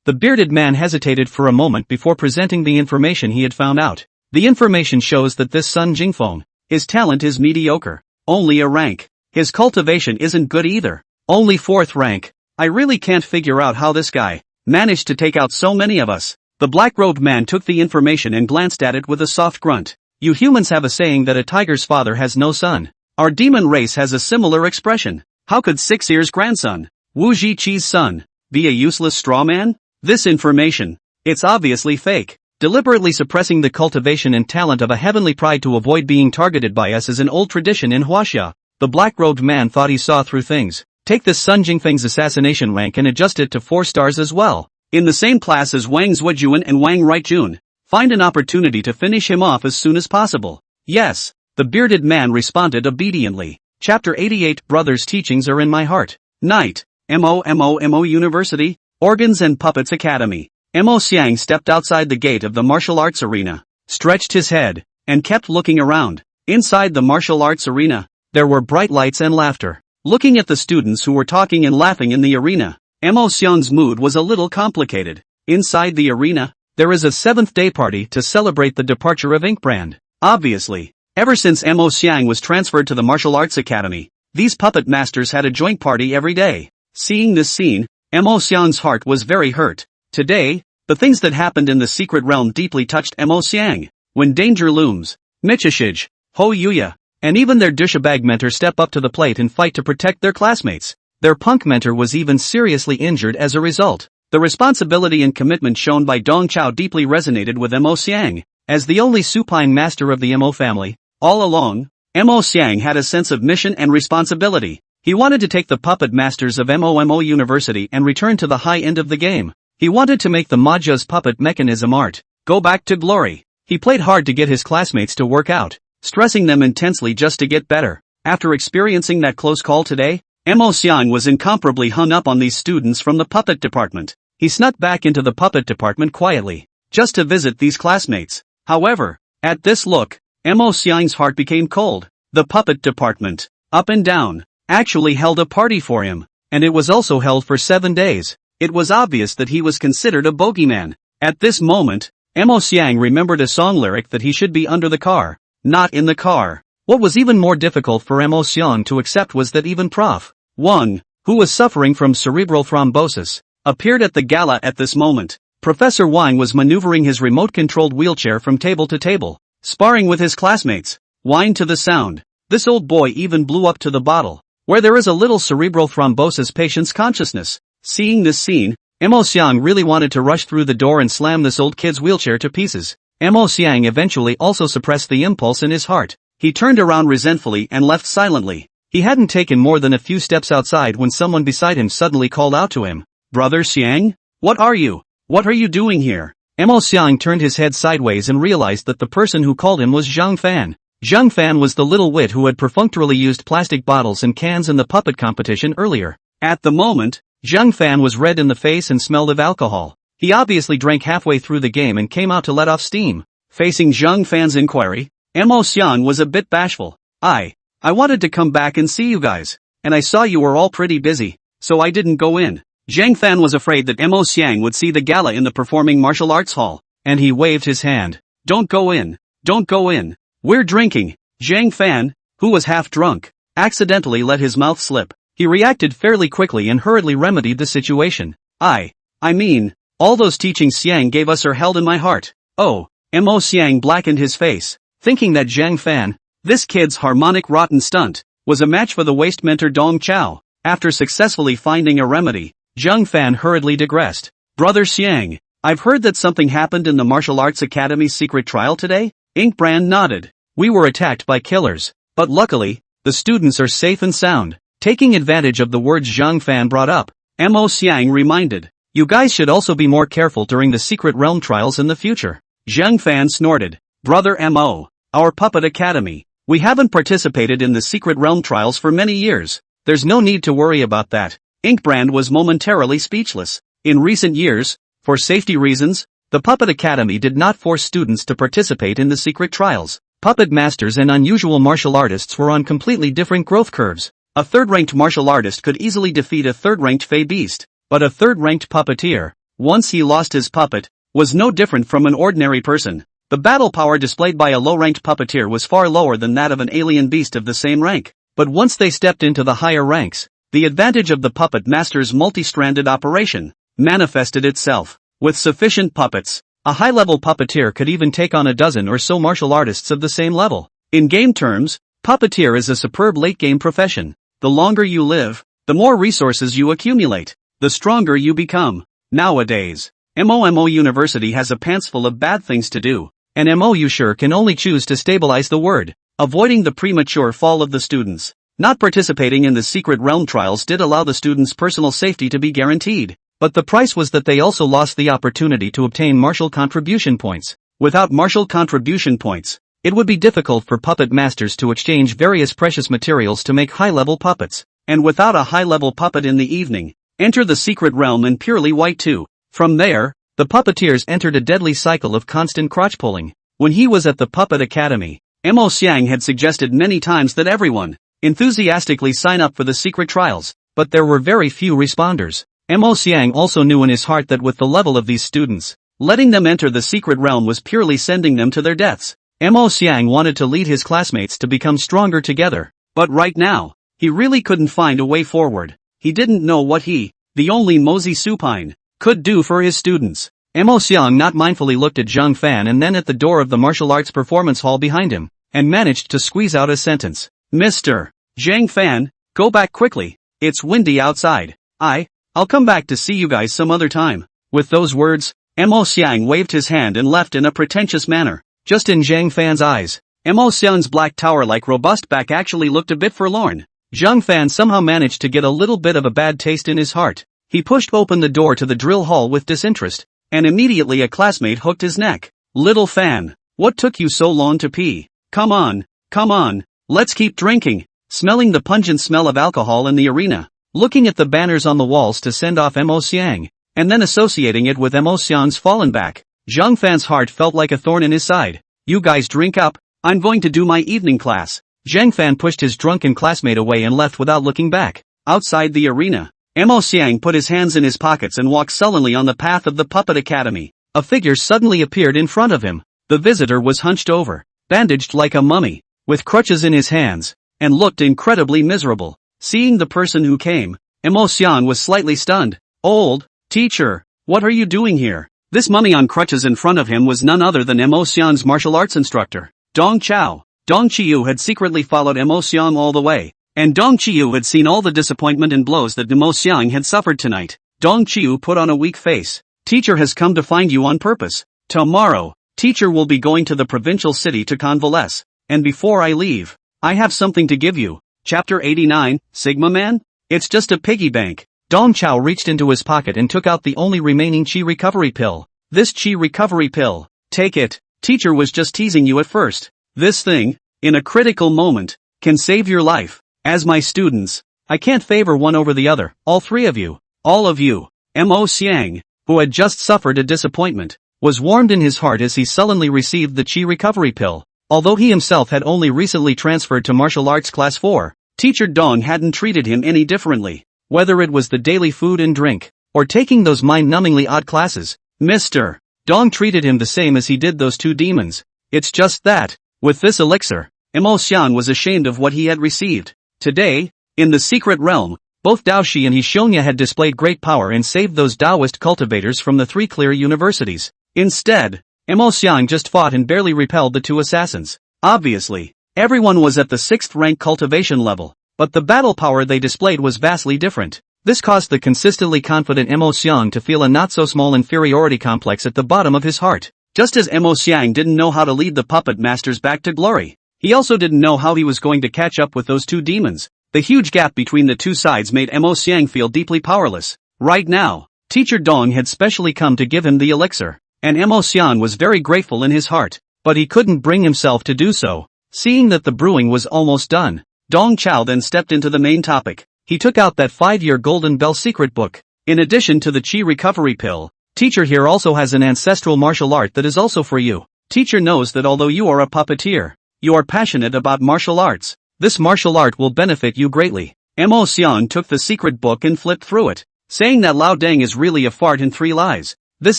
the bearded man hesitated for a moment before presenting the information he had found out. The information shows that this Sun Jingfeng, his talent is mediocre, only a rank. His cultivation isn't good either, only 4th rank. I really can't figure out how this guy managed to take out so many of us. The black-robed man took the information and glanced at it with a soft grunt. You humans have a saying that a tiger's father has no son. Our demon race has a similar expression. How could 6 Ears' grandson, Wu Zhiqi's son, be a useless straw man? This information, it's obviously fake. Deliberately suppressing the cultivation and talent of a heavenly pride to avoid being targeted by us is an old tradition in Huaxia. The black-robed man thought he saw through things. Take this Sun Jingfeng's assassination rank and adjust it to 4 stars as well. In the same class as Wang Zuojuan and Wang Ruijun. Find an opportunity to finish him off as soon as possible. Yes, the bearded man responded obediently. Chapter 88 Brothers' teachings are in my heart. Night. Momo University, Organs and Puppets Academy. Mo Xiang stepped outside the gate of the martial arts arena, stretched his head, and kept looking around. Inside the martial arts arena, there were bright lights and laughter. Looking at the students who were talking and laughing in the arena, Mo Xiang's mood was a little complicated. Inside the arena, there is a 7th-day party to celebrate the departure of Ink Brand. Obviously, ever since Mo Xiang was transferred to the martial arts academy, these puppet masters had a joint party every day. Seeing this scene, Mo Xiang's heart was very hurt. Today, the things that happened in the secret realm deeply touched Mo Xiang. When danger looms, Michishij, Ho Yuya, and even their douchebag mentor step up to the plate and fight to protect their classmates. Their punk mentor was even seriously injured as a result. The responsibility and commitment shown by Dong Chao deeply resonated with Mo Xiang. As the only supine master of the Mo family, all along, Mo Xiang had a sense of mission and responsibility. He wanted to take the puppet masters of Momo University and return to the high end of the game. He wanted to make the Maja's puppet mechanism art go back to glory. He played hard to get his classmates to work out, stressing them intensely just to get better. After experiencing that close call today, Mo Xiang was incomparably hung up on these students from the puppet department. He snuck back into the puppet department quietly, just to visit these classmates. However, at this look, Mo Xiang's heart became cold. The puppet department. Up and down, actually held a party for him, and it was also held for 7 days. It was obvious that he was considered a bogeyman. At this moment, Mo Xiang remembered a song lyric that he should be under the car, not in the car. What was even more difficult for Mo Xiang to accept was that even Prof. Wang, who was suffering from cerebral thrombosis, appeared at the gala at this moment. Professor Wang was maneuvering his remote-controlled wheelchair from table to table, sparring with his classmates. Wine to the sound. This old boy even blew up to the bottle, where there is a little cerebral thrombosis patient's consciousness. Seeing this scene, Mo Xiang really wanted to rush through the door and slam this old kid's wheelchair to pieces. Mo Xiang eventually also suppressed the impulse in his heart. He turned around resentfully and left silently. He hadn't taken more than a few steps outside when someone beside him suddenly called out to him. "Brother Xiang? What are you? What are you doing here?" Mo Xiang turned his head sideways and realized that the person who called him was Zhang Fan. Zhang Fan was the little wit who had perfunctorily used plastic bottles and cans in the puppet competition earlier. At the moment, Zhang Fan was red in the face and smelled of alcohol. He obviously drank halfway through the game and came out to let off steam. Facing Zhang Fan's inquiry, Mo Xiang was a bit bashful. I wanted to come back and see you guys, and I saw you were all pretty busy, so I didn't go in." Zhang Fan was afraid that Mo Xiang would see the gala in the performing martial arts hall, and he waved his hand. "Don't go in. Don't go in. We're drinking." Zhang Fan, who was half drunk, accidentally let his mouth slip. He reacted fairly quickly and hurriedly remedied the situation. I mean, all those teachings Xiang gave us are held in my heart." Oh, Mo Xiang blackened his face, thinking that Zhang Fan, this kid's harmonic rotten stunt, was a match for the waste mentor Dong Chao. After successfully finding a remedy, Zhang Fan hurriedly digressed. "Brother Xiang, I've heard that something happened in the Martial Arts Academy's secret trial today?" Ink Brand nodded. "We were attacked by killers, but luckily, the students are safe and sound." Taking advantage of the words Zhang Fan brought up, Mo Xiang reminded, "You guys should also be more careful during the secret realm trials in the future." Zhang Fan snorted. "Brother Mo, our puppet academy, we haven't participated in the secret realm trials for many years. There's no need to worry about that." Inkbrand was momentarily speechless. In recent years, for safety reasons, the Puppet Academy did not force students to participate in the secret trials. Puppet masters and unusual martial artists were on completely different growth curves. A third-ranked martial artist could easily defeat a third-ranked Fey Beast, but a third-ranked puppeteer, once he lost his puppet, was no different from an ordinary person. The battle power displayed by a low-ranked puppeteer was far lower than that of an alien beast of the same rank. But once they stepped into the higher ranks, the advantage of the puppet master's multi-stranded operation manifested itself. With sufficient puppets, a high-level puppeteer could even take on a dozen or so martial artists of the same level. In game terms, puppeteer is a superb late-game profession. The longer you live, the more resources you accumulate, the stronger you become. Nowadays, MOMO University has a pants full of bad things to do, and MOU sure can only choose to stabilize the word, avoiding the premature fall of the students. Not participating in the secret realm trials did allow the students' personal safety to be guaranteed, but the price was that they also lost the opportunity to obtain martial contribution points. Without martial contribution points, it would be difficult for puppet masters to exchange various precious materials to make high-level puppets, and without a high-level puppet in the evening, enter the secret realm in purely white too. From there, the puppeteers entered a deadly cycle of constant crotch-pulling. When he was at the Puppet Academy, Mo Xiang had suggested many times that everyone enthusiastically sign up for the secret trials, but there were very few responders. Mo Xiang also knew in his heart that with the level of these students, letting them enter the secret realm was purely sending them to their deaths. Mo Xiang wanted to lead his classmates to become stronger together, but right now, he really couldn't find a way forward. He didn't know what he, the only Mozi Supine, could do for his students. Mo Xiang not mindfully looked at Zhang Fan and then at the door of the martial arts performance hall behind him, and managed to squeeze out a sentence. "Mr. Zhang Fan, go back quickly, it's windy outside. I'll come back to see you guys some other time." With those words, Mo Xiang waved his hand and left in a pretentious manner. Just in Zhang Fan's eyes, Mo Xiang's black tower-like robust back actually looked a bit forlorn. Zhang Fan somehow managed to get a little bit of a bad taste in his heart. He pushed open the door to the drill hall with disinterest, and immediately a classmate hooked his neck. "Little Fan, what took you so long to pee? Come on, let's keep drinking." Smelling the pungent smell of alcohol in the arena, looking at the banners on the walls to send off Mo Xiang, and then associating it with Mo Xiang's fallen back, Zhang Fan's heart felt like a thorn in his side. "You guys drink up, I'm going to do my evening class." Zhang Fan pushed his drunken classmate away and left without looking back. Outside the arena, Mo Xiang put his hands in his pockets and walked sullenly on the path of the Puppet Academy. A figure suddenly appeared in front of him. The visitor was hunched over, bandaged like a mummy, with crutches in his hands, and looked incredibly miserable. Seeing the person who came, Mo Xiang was slightly stunned. Old teacher, what are you doing here? This mummy on crutches in front of him was none other than Mo Xiang's martial arts instructor, Dong Chao. Dong Qiu had secretly followed Mo Xiang all the way, and Dong Qiu had seen all the disappointment and blows that Mo Xiang had suffered tonight. Dong Qiu put on a weak face. Teacher has come to find you on purpose. Tomorrow, teacher will be going to the provincial city to convalesce, and before I leave, I have something to give you. Chapter 89, Sigma Man? It's just a piggy bank. Dong Chao reached into his pocket and took out the only remaining chi recovery pill. This chi recovery pill, take it. Teacher was just teasing you at first. This thing, in a critical moment, can save your life. As my students, I can't favor one over the other. All three of you, all of you. Mo Xiang, who had just suffered a disappointment, was warmed in his heart as he sullenly received the chi recovery pill. Although he himself had only recently transferred to martial arts class 4, Teacher Dong hadn't treated him any differently. Whether it was the daily food and drink, or taking those mind-numbingly odd classes, Mr. Dong treated him the same as he did those two demons. It's just that, with this elixir, Mo Xiang was ashamed of what he had received. Today, in the secret realm, both Dao Shi and Hixionia had displayed great power and saved those Taoist cultivators from the 3 clear universities. Instead, Mo Xiang just fought and barely repelled the 2 assassins. Obviously, everyone was at the 6th rank cultivation level, but the battle power they displayed was vastly different. This caused the consistently confident Mo Xiang to feel a not-so-small inferiority complex at the bottom of his heart. Just as Mo Xiang didn't know how to lead the puppet masters back to glory, he also didn't know how he was going to catch up with those 2 demons. The huge gap between the 2 sides made Mo Xiang feel deeply powerless. Right now, Teacher Dong had specially come to give him the elixir, and Mo Xiang was very grateful in his heart, but he couldn't bring himself to do so. Seeing that the brewing was almost done, Dong Chao then stepped into the main topic. He took out that 5-year Golden Bell secret book. In addition to the chi recovery pill, teacher here also has an ancestral martial art that is also for you. Teacher knows that although you are a puppeteer, you are passionate about martial arts. This martial art will benefit you greatly. Mo Xiang took the secret book and flipped through it, saying that Lao Deng is really a fart in 3 lies. This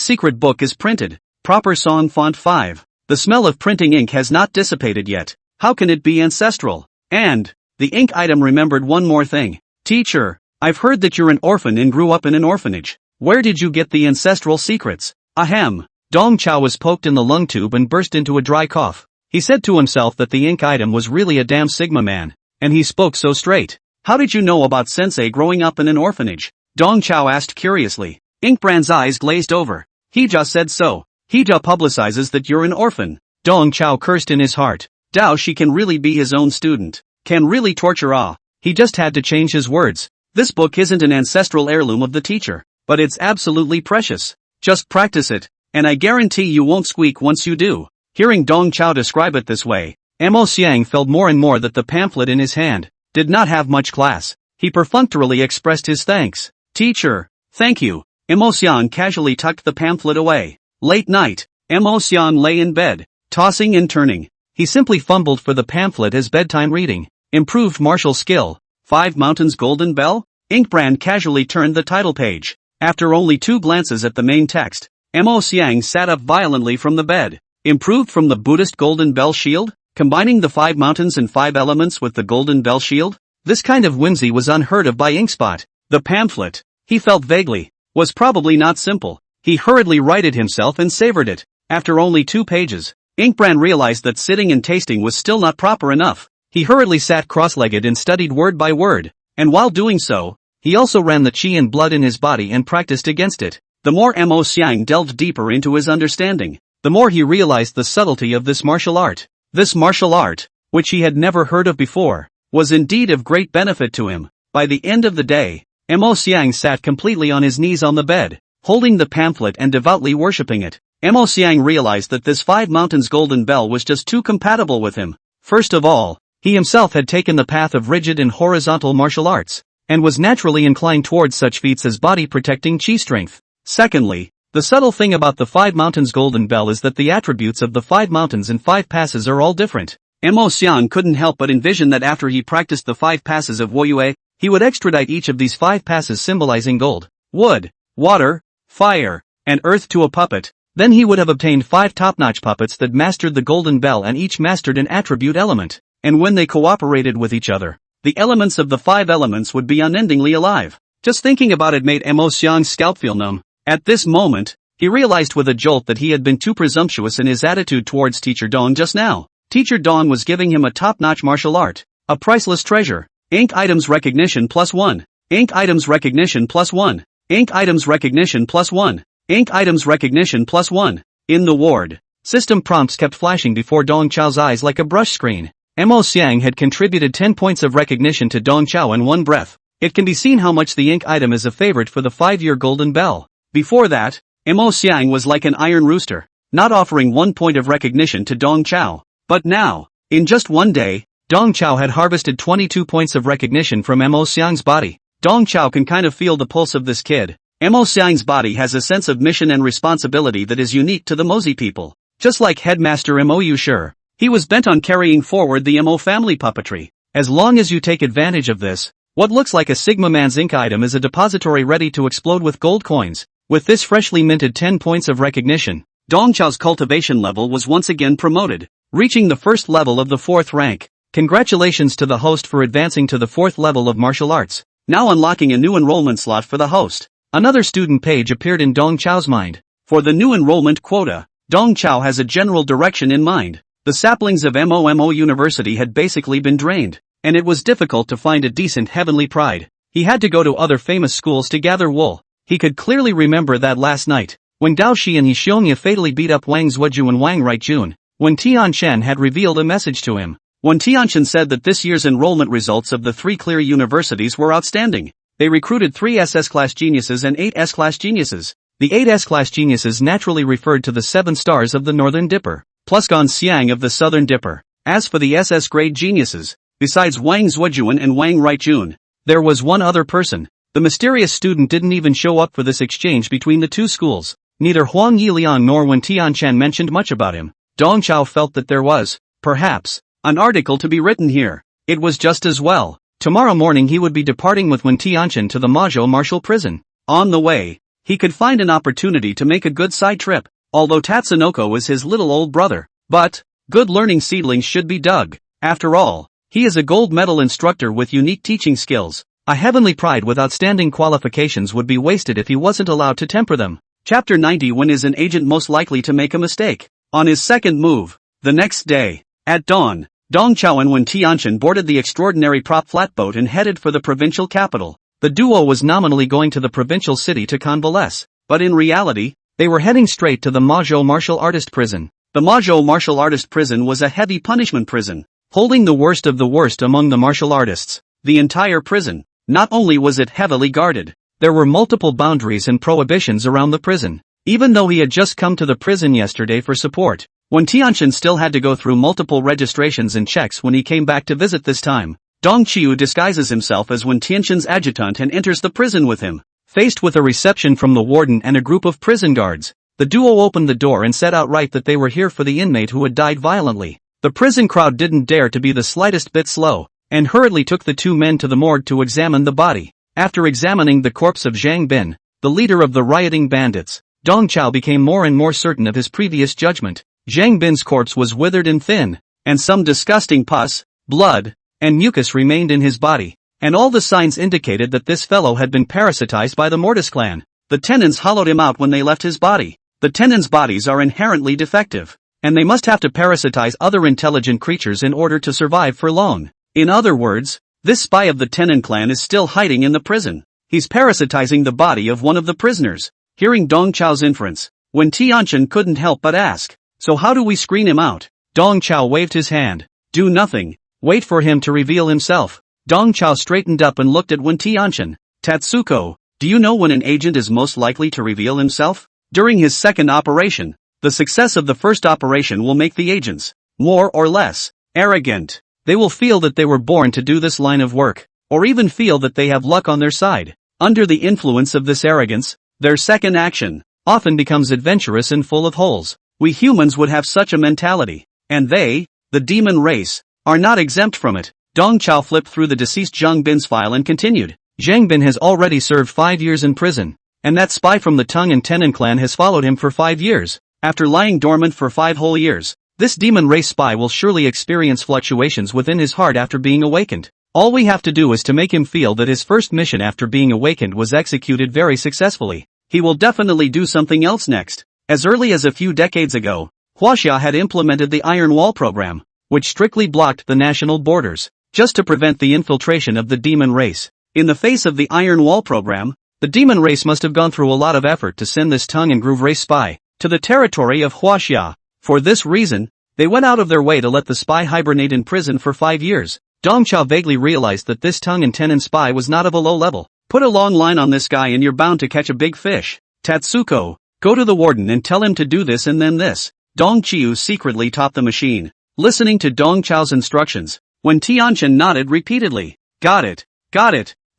secret book is printed, proper song font 5. The smell of printing ink has not dissipated yet. How can it be ancestral? And, the ink item remembered one more thing. Teacher, I've heard that you're an orphan and grew up in an orphanage. Where did you get the ancestral secrets? Ahem. Dong Chao was poked in the lung tube and burst into a dry cough. He said to himself that the ink item was really a damn Sigma man, and he spoke so straight. How did you know about sensei growing up in an orphanage? Dong Chao asked curiously. Inkbrand's eyes glazed over. He just said so. He just publicizes that you're an orphan. Dong Chao cursed in his heart. Dao Shi can really be his own student. Can really torture He just had to change his words. This book isn't an ancestral heirloom of the teacher, but it's absolutely precious. Just practice it, and I guarantee you won't squeak once you do. Hearing Dong Chao describe it this way, Mo Xiang felt more and more that the pamphlet in his hand did not have much class. He perfunctorily expressed his thanks. Teacher, thank you. Mo Xiang casually tucked the pamphlet away. Late night, Mo Xiang lay in bed, tossing and turning. He simply fumbled for the pamphlet as bedtime reading. Improved martial skill, 5 Mountains Golden Bell? Inkbrand casually turned the title page. After only 2 glances at the main text, Mo Xiang sat up violently from the bed. Improved from the Buddhist Golden Bell Shield? Combining the 5 mountains and 5 elements with the Golden Bell Shield? This kind of whimsy was unheard of by Inkspot. The pamphlet, he felt vaguely, was probably not simple. He hurriedly righted himself and savored it. After only 2 pages, Inkbrand realized that sitting and tasting was still not proper enough. He hurriedly sat cross-legged and studied word by word, and while doing so, he also ran the chi and blood in his body and practiced against it. The more Mo Xiang delved deeper into his understanding, the more he realized the subtlety of this martial art. This martial art, which he had never heard of before, was indeed of great benefit to him. By the end of the day, Mo Xiang sat completely on his knees on the bed, holding the pamphlet and devoutly worshipping it. Mo Xiang realized that this 5 Mountains Golden Bell was just too compatible with him. First of all, he himself had taken the path of rigid and horizontal martial arts, and was naturally inclined towards such feats as body-protecting chi strength. Secondly, the subtle thing about the 5 Mountains Golden Bell is that the attributes of the 5 mountains and 5 passes are all different. Mo Xiang couldn't help but envision that after he practiced the 5 passes of Woyue, he would extradite each of these 5 passes symbolizing gold, wood, water, fire, and earth to a puppet. Then he would have obtained 5 top-notch puppets that mastered the golden bell and each mastered an attribute element. And when they cooperated with each other, the elements of the 5 elements would be unendingly alive. Just thinking about it made Mo Xiang's scalp feel numb. At this moment, he realized with a jolt that he had been too presumptuous in his attitude towards Teacher Dong just now. Teacher Dong was giving him a top-notch martial art, a priceless treasure. Ink items recognition +1. Ink items recognition +1. Ink items recognition +1. Ink items recognition +1. In the ward, system prompts kept flashing before Dong Chao's eyes like a brush screen. Mo Xiang had contributed 10 points of recognition to Dong Chao in one breath. It can be seen how much the ink item is a favorite for the 5-year golden bell. Before that, Mo Xiang was like an iron rooster, not offering 1 point of recognition to Dong Chao. But now, in just one day, Dong Chao had harvested 22 points of recognition from Mo Xiang's body. Dong Chao can kind of feel the pulse of this kid. Mo Xiang's body has a sense of mission and responsibility that is unique to the Mozi people. Just like Headmaster Mo Yushur, he was bent on carrying forward the Mo family puppetry. As long as you take advantage of this, what looks like a Sigma Man's ink item is a depository ready to explode with gold coins. With this freshly minted 10 points of recognition, Dong Chao's cultivation level was once again promoted, reaching the first level of the 4th rank. Congratulations to the host for advancing to the 4th level of martial arts. Now unlocking a new enrollment slot for the host. Another student page appeared in Dong Chao's mind. For the new enrollment quota, Dong Chao has a general direction in mind. The saplings of Mo University had basically been drained, and it was difficult to find a decent heavenly pride. He had to go to other famous schools to gather wool. He could clearly remember that last night, when Dao Shi and Hixionia fatally beat up Wang Zuoju and Wang Rigjun, when Tian Shen had revealed a message to him. When Tian Shen said that this year's enrollment results of the 3 clear universities were outstanding. They recruited 3 SS-class geniuses and 8 S-class geniuses. The 8 S-class geniuses naturally referred to the 7 stars of the Northern Dipper, plus Gan Xiang of the Southern Dipper. As for the SS-grade geniuses, besides Wang Zuojuan and Wang Rigjun, there was one other person. The mysterious student didn't even show up for this exchange between the 2 schools. Neither Huang Yiliang nor Wen Tianshan mentioned much about him. Dong Chao felt that there was, perhaps, an article to be written here. It was just as well. Tomorrow morning he would be departing with Wen Tianshan to the Mazhou Martial Prison. On the way, he could find an opportunity to make a good side trip, although Tatsunoko was his little old brother. But, good learning seedlings should be dug. After all, he is a gold medal instructor with unique teaching skills. A heavenly pride with outstanding qualifications would be wasted if he wasn't allowed to temper them. Chapter 90. When is an agent most likely to make a mistake? On his second move, the next day, at dawn, Dong Chao and Wen Tianshan boarded the extraordinary prop flatboat and headed for the provincial capital. The duo was nominally going to the provincial city to convalesce, but in reality, they were heading straight to the Mazhou Martial Artist Prison. The Mazhou Martial Artist Prison was a heavy punishment prison, holding the worst of the worst among the martial artists. The entire prison, not only was it heavily guarded, there were multiple boundaries and prohibitions around the prison. Even though he had just come to the prison yesterday for support, Wen Tianshan still had to go through multiple registrations and checks when he came back to visit this time. Dong Qiu disguises himself as Wen Tianshan's adjutant and enters the prison with him. Faced with a reception from the warden and a group of prison guards, the duo opened the door and said outright that they were here for the inmate who had died violently. The prison crowd didn't dare to be the slightest bit slow, and hurriedly took the 2 men to the morgue to examine the body. After examining the corpse of Zhang Bin, the leader of the rioting bandits, Dong Chao became more and more certain of his previous judgment. Zhang Bin's corpse was withered and thin, and some disgusting pus, blood, and mucus remained in his body, and all the signs indicated that this fellow had been parasitized by the Mortis clan. The tenants hollowed him out when they left his body. The tenants' bodies are inherently defective, and they must have to parasitize other intelligent creatures in order to survive for long. In other words, this spy of the tenant clan is still hiding in the prison. He's parasitizing the body of one of the prisoners. Hearing Dong Chao's inference, Wen Tianshan couldn't help but ask, "So how do we screen him out?" Dong Chao waved his hand. "Do nothing. Wait for him to reveal himself." Dong Chao straightened up and looked at Wen Tianshan. "Tatsuko, do you know when an agent is most likely to reveal himself?" During his second operation. The success of the first operation will make the agents, more or less, arrogant. They will feel that they were born to do this line of work, or even feel that they have luck on their side. Under the influence of this arrogance, their second action often becomes adventurous and full of holes. We humans would have such a mentality, and they the demon race, are not exempt from it. Dong Chao flipped through the deceased Zhang Bin's file and continued. Zhang Bin has already served 5 years in prison, and that spy from the Tang and Tenon clan has followed him for 5 years. After lying dormant for 5 whole years, this demon race spy will surely experience fluctuations within his heart after being awakened. All we have to do is to make him feel that his first mission after being awakened was executed very successfully. He will definitely do something else next. As early as a few decades ago, Huaxia had implemented the Iron Wall program, which strictly blocked the national borders, just to prevent the infiltration of the demon race. In the face of the Iron Wall program, the demon race must have gone through a lot of effort to send this tongue and groove race spy to the territory of Huaxia. For this reason, they went out of their way to let the spy hibernate in prison for 5 years. Dong Chao vaguely realized that this tongue and tenon spy was not of a low level. Put a long line on this guy and you're bound to catch a big fish. Tatsuko, go to the warden and tell him to do this and then this. Dong Chiu secretly taught the machine, listening to Dong Chao's instructions. When Tianchen nodded repeatedly. Got it.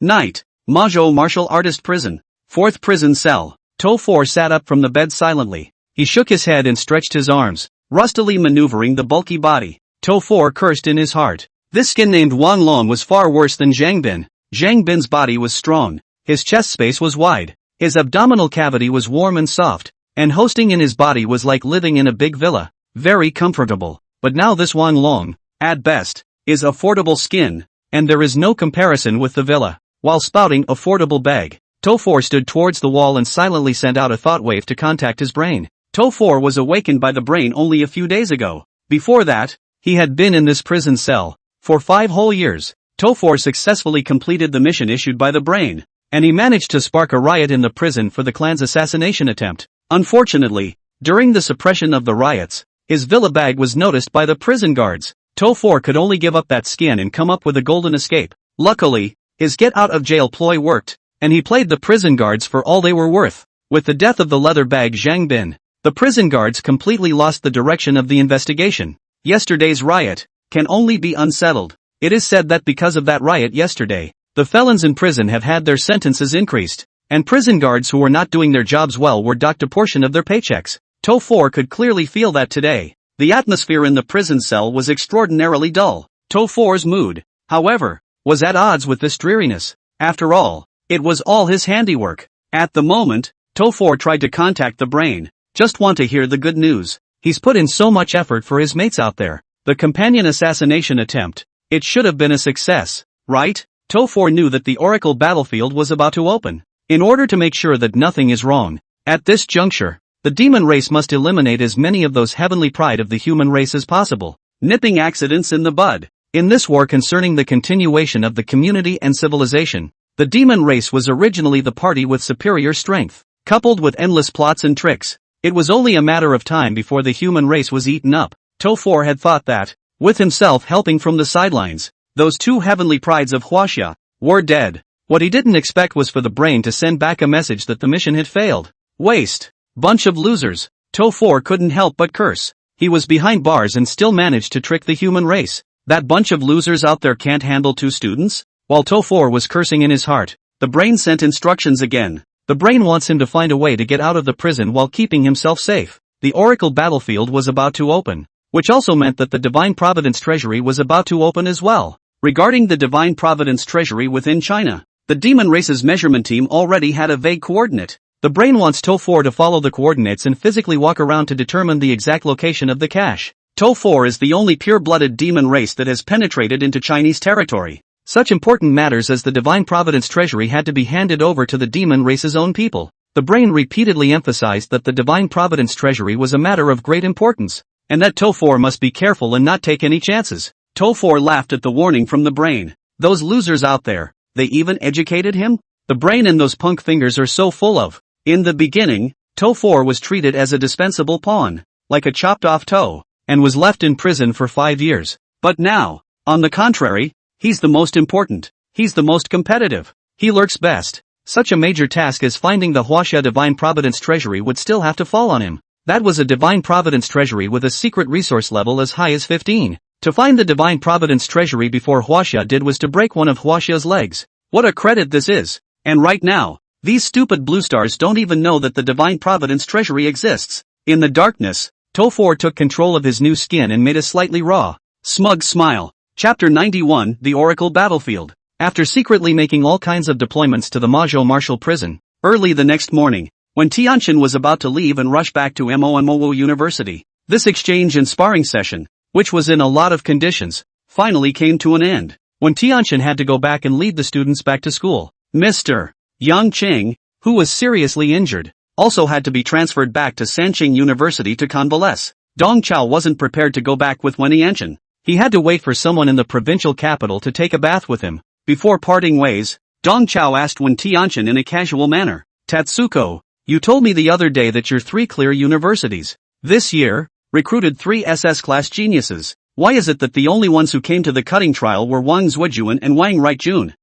Night. Mazhou martial artist prison. 4th prison cell. To 4 sat up from the bed silently. He shook his head and stretched his arms, rustily maneuvering the bulky body. To 4 cursed in his heart. This skin named Wang Long was far worse than Zhang Bin. Zhang Bin's body was strong. His chest space was wide. His abdominal cavity was warm and soft. And hosting in his body was like living in a big villa. Very comfortable. But now this Wang Long, at best, is affordable skin. And there is no comparison with the villa. While spouting affordable bag, To 4 stood towards the wall and silently sent out a thought wave to contact his brain. To 4 was awakened by the brain only a few days ago. Before that, he had been in this prison cell for 5 whole years. To 4 successfully completed the mission issued by the brain, and he managed to spark a riot in the prison for the clan's assassination attempt. Unfortunately, during the suppression of the riots, his villa bag was noticed by the prison guards. To 4 could only give up that skin and come up with a golden escape. Luckily, his get-out-of-jail ploy worked, and he played the prison guards for all they were worth. With the death of the leather bag Zhang Bin, the prison guards completely lost the direction of the investigation. Yesterday's riot can only be unsettled. It is said that because of that riot yesterday, the felons in prison have had their sentences increased, and prison guards who were not doing their jobs well were docked a portion of their paychecks. To 4 could clearly feel that today. The atmosphere in the prison cell was extraordinarily dull. To 4's mood, however, was at odds with this dreariness. After all, it was all his handiwork. At the moment, To 4 tried to contact the brain. Just want to hear the good news. He's put in so much effort for his mates out there. The companion assassination attempt. It should have been a success, right? To 4 knew that the Oracle battlefield was about to open. In order to make sure that nothing is wrong, at this juncture, the demon race must eliminate as many of those heavenly pride of the human race as possible, nipping accidents in the bud. In this war concerning the continuation of the community and civilization, the demon race was originally the party with superior strength, coupled with endless plots and tricks. It was only a matter of time before the human race was eaten up. To 4 had thought that, with himself helping from the sidelines, those 2 heavenly prides of Huaxia were dead. What he didn't expect was for the brain to send back a message that the mission had failed. Waste. Bunch of losers. To 4 couldn't help but curse. He was behind bars and still managed to trick the human race. That bunch of losers out there can't handle 2 students? While To 4 was cursing in his heart, the brain sent instructions again. The brain wants him to find a way to get out of the prison while keeping himself safe. The Oracle battlefield was about to open, which also meant that the Divine Providence Treasury was about to open as well. Regarding the Divine Providence Treasury within China, the demon race's measurement team already had a vague coordinate. The brain wants To 4 to follow the coordinates and physically walk around to determine the exact location of the cache. To 4 is the only pure-blooded demon race that has penetrated into Chinese territory. Such important matters as the Divine Providence Treasury had to be handed over to the demon race's own people. The brain repeatedly emphasized that the Divine Providence Treasury was a matter of great importance, and that To 4 must be careful and not take any chances. To 4 laughed at the warning from the brain. Those losers out there, they even educated him? The brain and those punk fingers are so full of. In the beginning, To 4 was treated as a dispensable pawn, like a chopped-off toe, and was left in prison for 5 years. But now, on the contrary, he's the most important. He's the most competitive. He lurks best. Such a major task as finding the Huaxia Divine Providence Treasury would still have to fall on him. That was a Divine Providence Treasury with a secret resource level as high as 15. To find the Divine Providence Treasury before Huaxia did was to break one of Huaxia's legs. What a credit this is. And right now, these stupid blue stars don't even know that the Divine Providence Treasury exists. In the darkness, To 4 took control of his new skin and made a slightly raw, Smug smile. Chapter 91, The Oracle Battlefield. After secretly making all kinds of deployments to the Majo Martial Prison, early the next morning, when Tianqian was about to leave and rush back to Mo University, this exchange and sparring session, which was in a lot of conditions, finally came to an end. When Tianqian had to go back and lead the students back to school, Mr. Yang Qing, who was seriously injured, also had to be transferred back to Sanqing University to convalesce. Dong Chao wasn't prepared to go back with Wen Yanqian. He had to wait for someone in the provincial capital to take a bath with him. Before parting ways, Dong Chao asked Wen Tianqian in a casual manner, "Tatsuko, you told me the other day that your 3 clear universities this year recruited 3 SS-class geniuses. Why is it that the only ones who came to the cutting trial were Wang Zuojuan and Wang Rightjun?"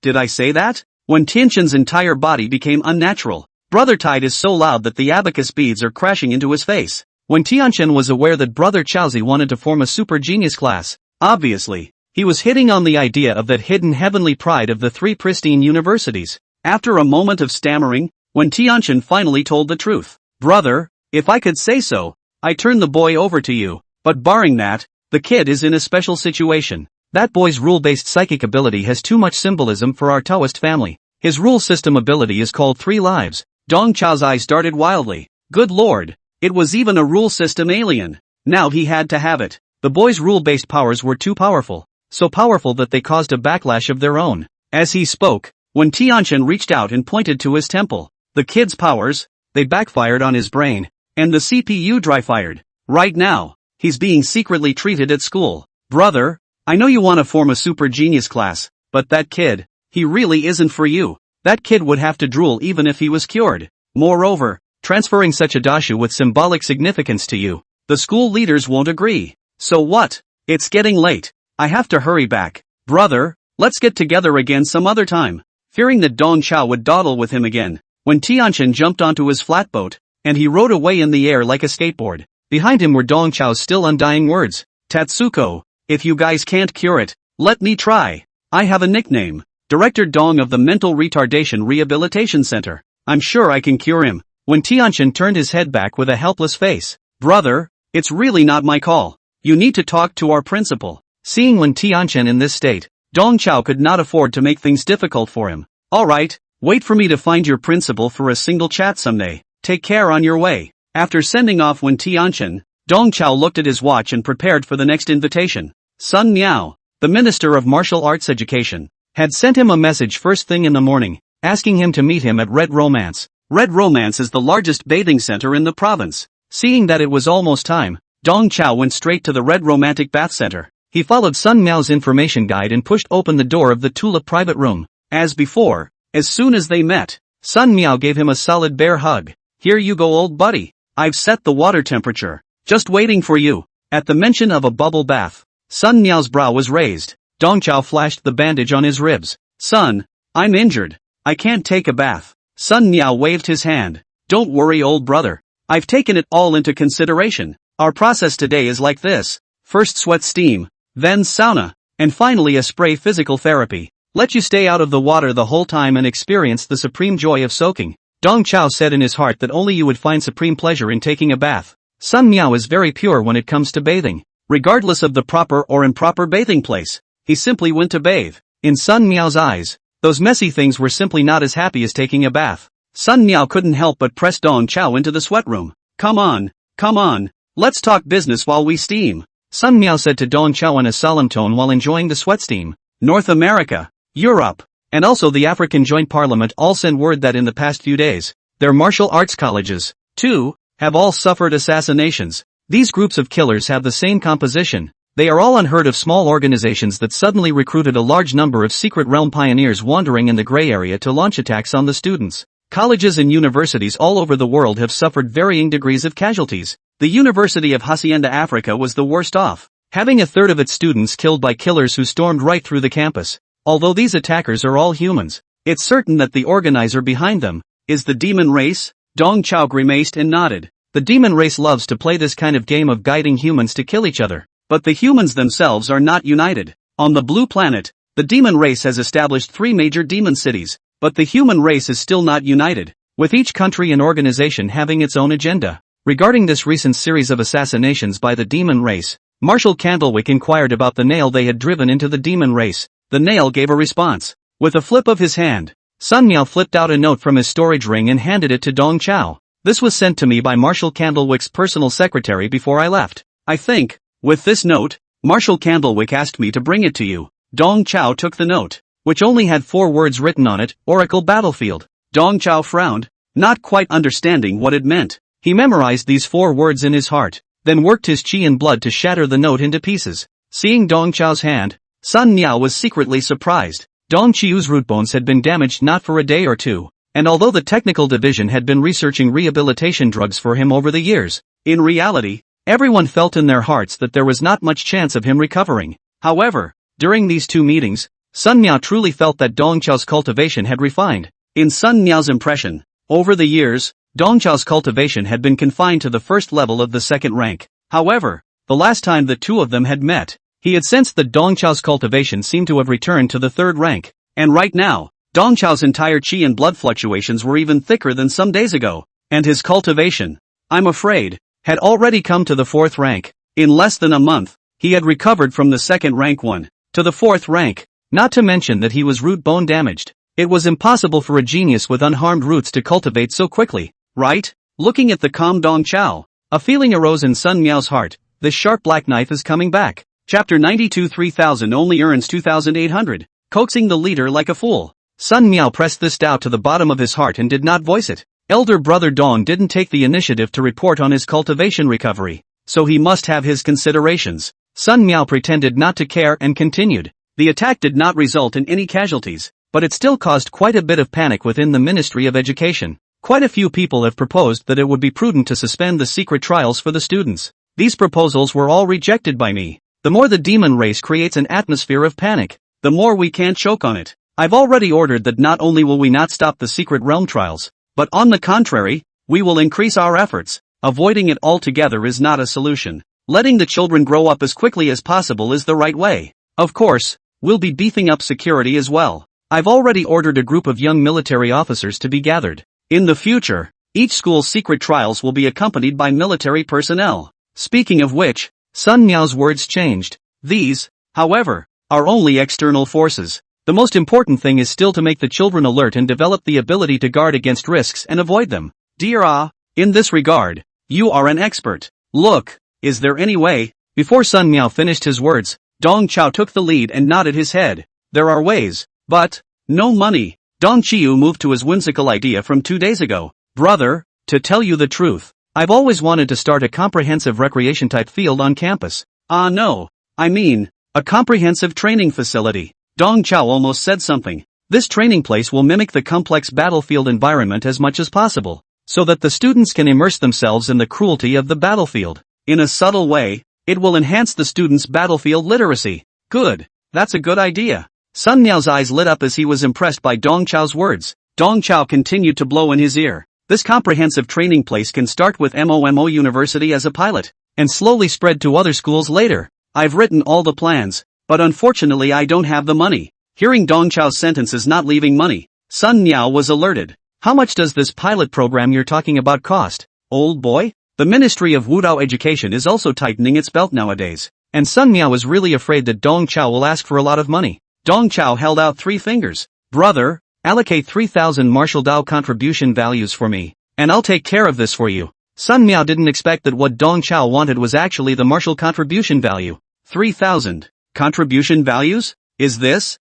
Did I say that? When Tianqian's entire body became unnatural. Brother Tide is so loud that the abacus beads are crashing into his face. When Tianqian was aware that Brother Chaozi wanted to form a super genius class, obviously, he was hitting on the idea of that hidden heavenly pride of the 3 pristine universities. After a moment of stammering, when Tianqian finally told the truth, "Brother, if I could say so, I turn the boy over to you, but barring that, the kid is in a special situation. That boy's rule-based psychic ability has too much symbolism for our Taoist family. His rule system ability is called 3 lives." Dong Chao's eyes darted wildly. Good lord, it was even a rule system alien. Now he had to have it. The boy's rule-based powers were too powerful, so powerful that they caused a backlash of their own. As he spoke, when Tianqian reached out and pointed to his temple, the kid's powers, they backfired on his brain, and the CPU dry-fired. Right now, he's being secretly treated at school. Brother, I know you want to form a super genius class, but that kid, he really isn't for you. That kid would have to drool even if he was cured. Moreover, transferring such a dashu with symbolic significance to you, the school leaders won't agree. So what? It's getting late. I have to hurry back. Brother, let's get together again some other time. Fearing that Dong Chao would dawdle with him again, when Tianqian jumped onto his flatboat, and he rode away in the air like a skateboard, behind him were Dong Chao's still undying words, "Tatsuko, if you guys can't cure it, let me try. I have a nickname. Director Dong of the Mental Retardation Rehabilitation Center. I'm sure I can cure him." When Tianqian turned his head back with a helpless face, "Brother, it's really not my call. You need to talk to our principal." Seeing Wen Tianqian in this state, Dong Chao could not afford to make things difficult for him. "Alright, wait for me to find your principal for a single chat someday. Take care on your way." After sending off Wen Tianqian, Dong Chao looked at his watch and prepared for the next invitation. Sun Miao, the Minister of Martial Arts Education, had sent him a message first thing in the morning, asking him to meet him at Red Romance. Red Romance is the largest bathing center in the province. Seeing that it was almost time, Dong Chao went straight to the Red Romantic Bath Center. He followed Sun Miao's information guide and pushed open the door of the Tulip private room. As before, as soon as they met, Sun Miao gave him a solid bear hug. "Here you go, old buddy. I've set the water temperature. Just waiting for you." At the mention of a bubble bath, Sun Miao's brow was raised. Dong Chao flashed the bandage on his ribs. "Son, I'm injured. I can't take a bath." Sun Miao waved his hand. "Don't worry, old brother. I've taken it all into consideration. Our process today is like this. First sweat steam, then sauna, and finally a spray physical therapy. Let you stay out of the water the whole time and experience the supreme joy of soaking." Dong Chao said in his heart that only you would find supreme pleasure in taking a bath. Sun Miao is very pure when it comes to bathing. Regardless of the proper or improper bathing place, he simply went to bathe. In Sun Miao's eyes, those messy things were simply not as happy as taking a bath. Sun Miao couldn't help but press Dong Chao into the sweat room. Come on, let's talk business while we steam," Sun Miao said to Dong Chao in a solemn tone while enjoying the sweat steam. North America, Europe, and also the African Joint Parliament all sent word that in the past few days, their martial arts colleges, too, have all suffered assassinations. These groups of killers have the same composition. They are all unheard of small organizations that suddenly recruited a large number of secret realm pioneers wandering in the gray area to launch attacks on the students. Colleges and universities all over the world have suffered varying degrees of casualties. The University of Hacienda Africa was the worst off, having a third of its students killed by killers who stormed right through the campus. Although these attackers are all humans, it's certain that the organizer behind them is the demon race. Dong Chao grimaced and nodded. The demon race loves to play this kind of game of guiding humans to kill each other, but the humans themselves are not united. On the blue planet, the demon race has established 3 major demon cities, but the human race is still not united, with each country and organization having its own agenda. Regarding this recent series of assassinations by the demon race, Marshal Candlewick inquired about the nail they had driven into the demon race. The nail gave a response. With a flip of his hand, Sun Miao flipped out a note from his storage ring and handed it to Dong Chao. This was sent to me by Marshal Candlewick's personal secretary before I left. I think, with this note, Marshal Candlewick asked me to bring it to you. Dong Chao took the note, which only had 4 words written on it, Oracle Battlefield. Dong Chao frowned, not quite understanding what it meant. He memorized these 4 words in his heart, then worked his chi and blood to shatter the note into pieces. Seeing Dong Chao's hand, Sun Miao was secretly surprised. Dong Chiu's root bones had been damaged not for a day or two, and although the technical division had been researching rehabilitation drugs for him over the years, in reality, everyone felt in their hearts that there was not much chance of him recovering. However, during these 2 meetings, Sun Miao truly felt that Dong Chao's cultivation had refined. In Sun Miao's impression, over the years, Dong Chao's cultivation had been confined to the first level of the second rank. However, the last time the 2 of them had met, he had sensed that Dong Chao's cultivation seemed to have returned to the third rank. And right now, Dong Chao's entire chi and blood fluctuations were even thicker than some days ago. And his cultivation, I'm afraid, had already come to the 4th rank. In less than a month, he had recovered from the 2nd rank 1 to the 4th rank. Not to mention that he was root bone damaged. It was impossible for a genius with unharmed roots to cultivate so quickly. Right? Looking at the calm Dong Chao, a feeling arose in Sun Miao's heart. This sharp black knife is coming back. Chapter 92 3000 only earns 2,800. Coaxing the leader like a fool. Sun Miao pressed this doubt to the bottom of his heart and did not voice it. Elder brother Dong didn't take the initiative to report on his cultivation recovery, so he must have his considerations. Sun Miao pretended not to care and continued. The attack did not result in any casualties, but it still caused quite a bit of panic within the Ministry of Education. Quite a few people have proposed that it would be prudent to suspend the secret trials for the students. These proposals were all rejected by me. The more the demon race creates an atmosphere of panic, the more we can't choke on it. I've already ordered that not only will we not stop the secret realm trials, but on the contrary, we will increase our efforts. Avoiding it altogether is not a solution. Letting the children grow up as quickly as possible is the right way. Of course, we'll be beefing up security as well. I've already ordered a group of young military officers to be gathered. In the future, each school's secret trials will be accompanied by military personnel. Speaking of which, Sun Miao's words changed. These, however, are only external forces. The most important thing is still to make the children alert and develop the ability to guard against risks and avoid them. Dear Ah, in this regard, you are an expert. Look, is there any way? Before Sun Miao finished his words, Dong Chao took the lead and nodded his head. There are ways, but no money. Dong Chiu moved to his whimsical idea from 2 days ago. Brother, to tell you the truth, I've always wanted to start a comprehensive recreation-type field on campus. No, I mean, a comprehensive training facility. Dong Chao almost said something. This training place will mimic the complex battlefield environment as much as possible, so that the students can immerse themselves in the cruelty of the battlefield. In a subtle way, it will enhance the students' battlefield literacy. Good, that's a good idea. Sun Miao's eyes lit up as he was impressed by Dong Chao's words. Dong Chao continued to blow in his ear. This comprehensive training place can start with MOMO University as a pilot, and slowly spread to other schools later. I've written all the plans, but unfortunately I don't have the money. Hearing Dong Chao's sentences not leaving money, Sun Miao was alerted. How much does this pilot program you're talking about cost, old boy? The Ministry of Wudao Education is also tightening its belt nowadays, and Sun Miao is really afraid that Dong Chao will ask for a lot of money. Dong Chao held out 3 fingers. Brother, allocate 3,000 martial Dao contribution values for me, and I'll take care of this for you. Sun Miao didn't expect that what Dong Chao wanted was actually the martial contribution value. 3,000 contribution values? Is this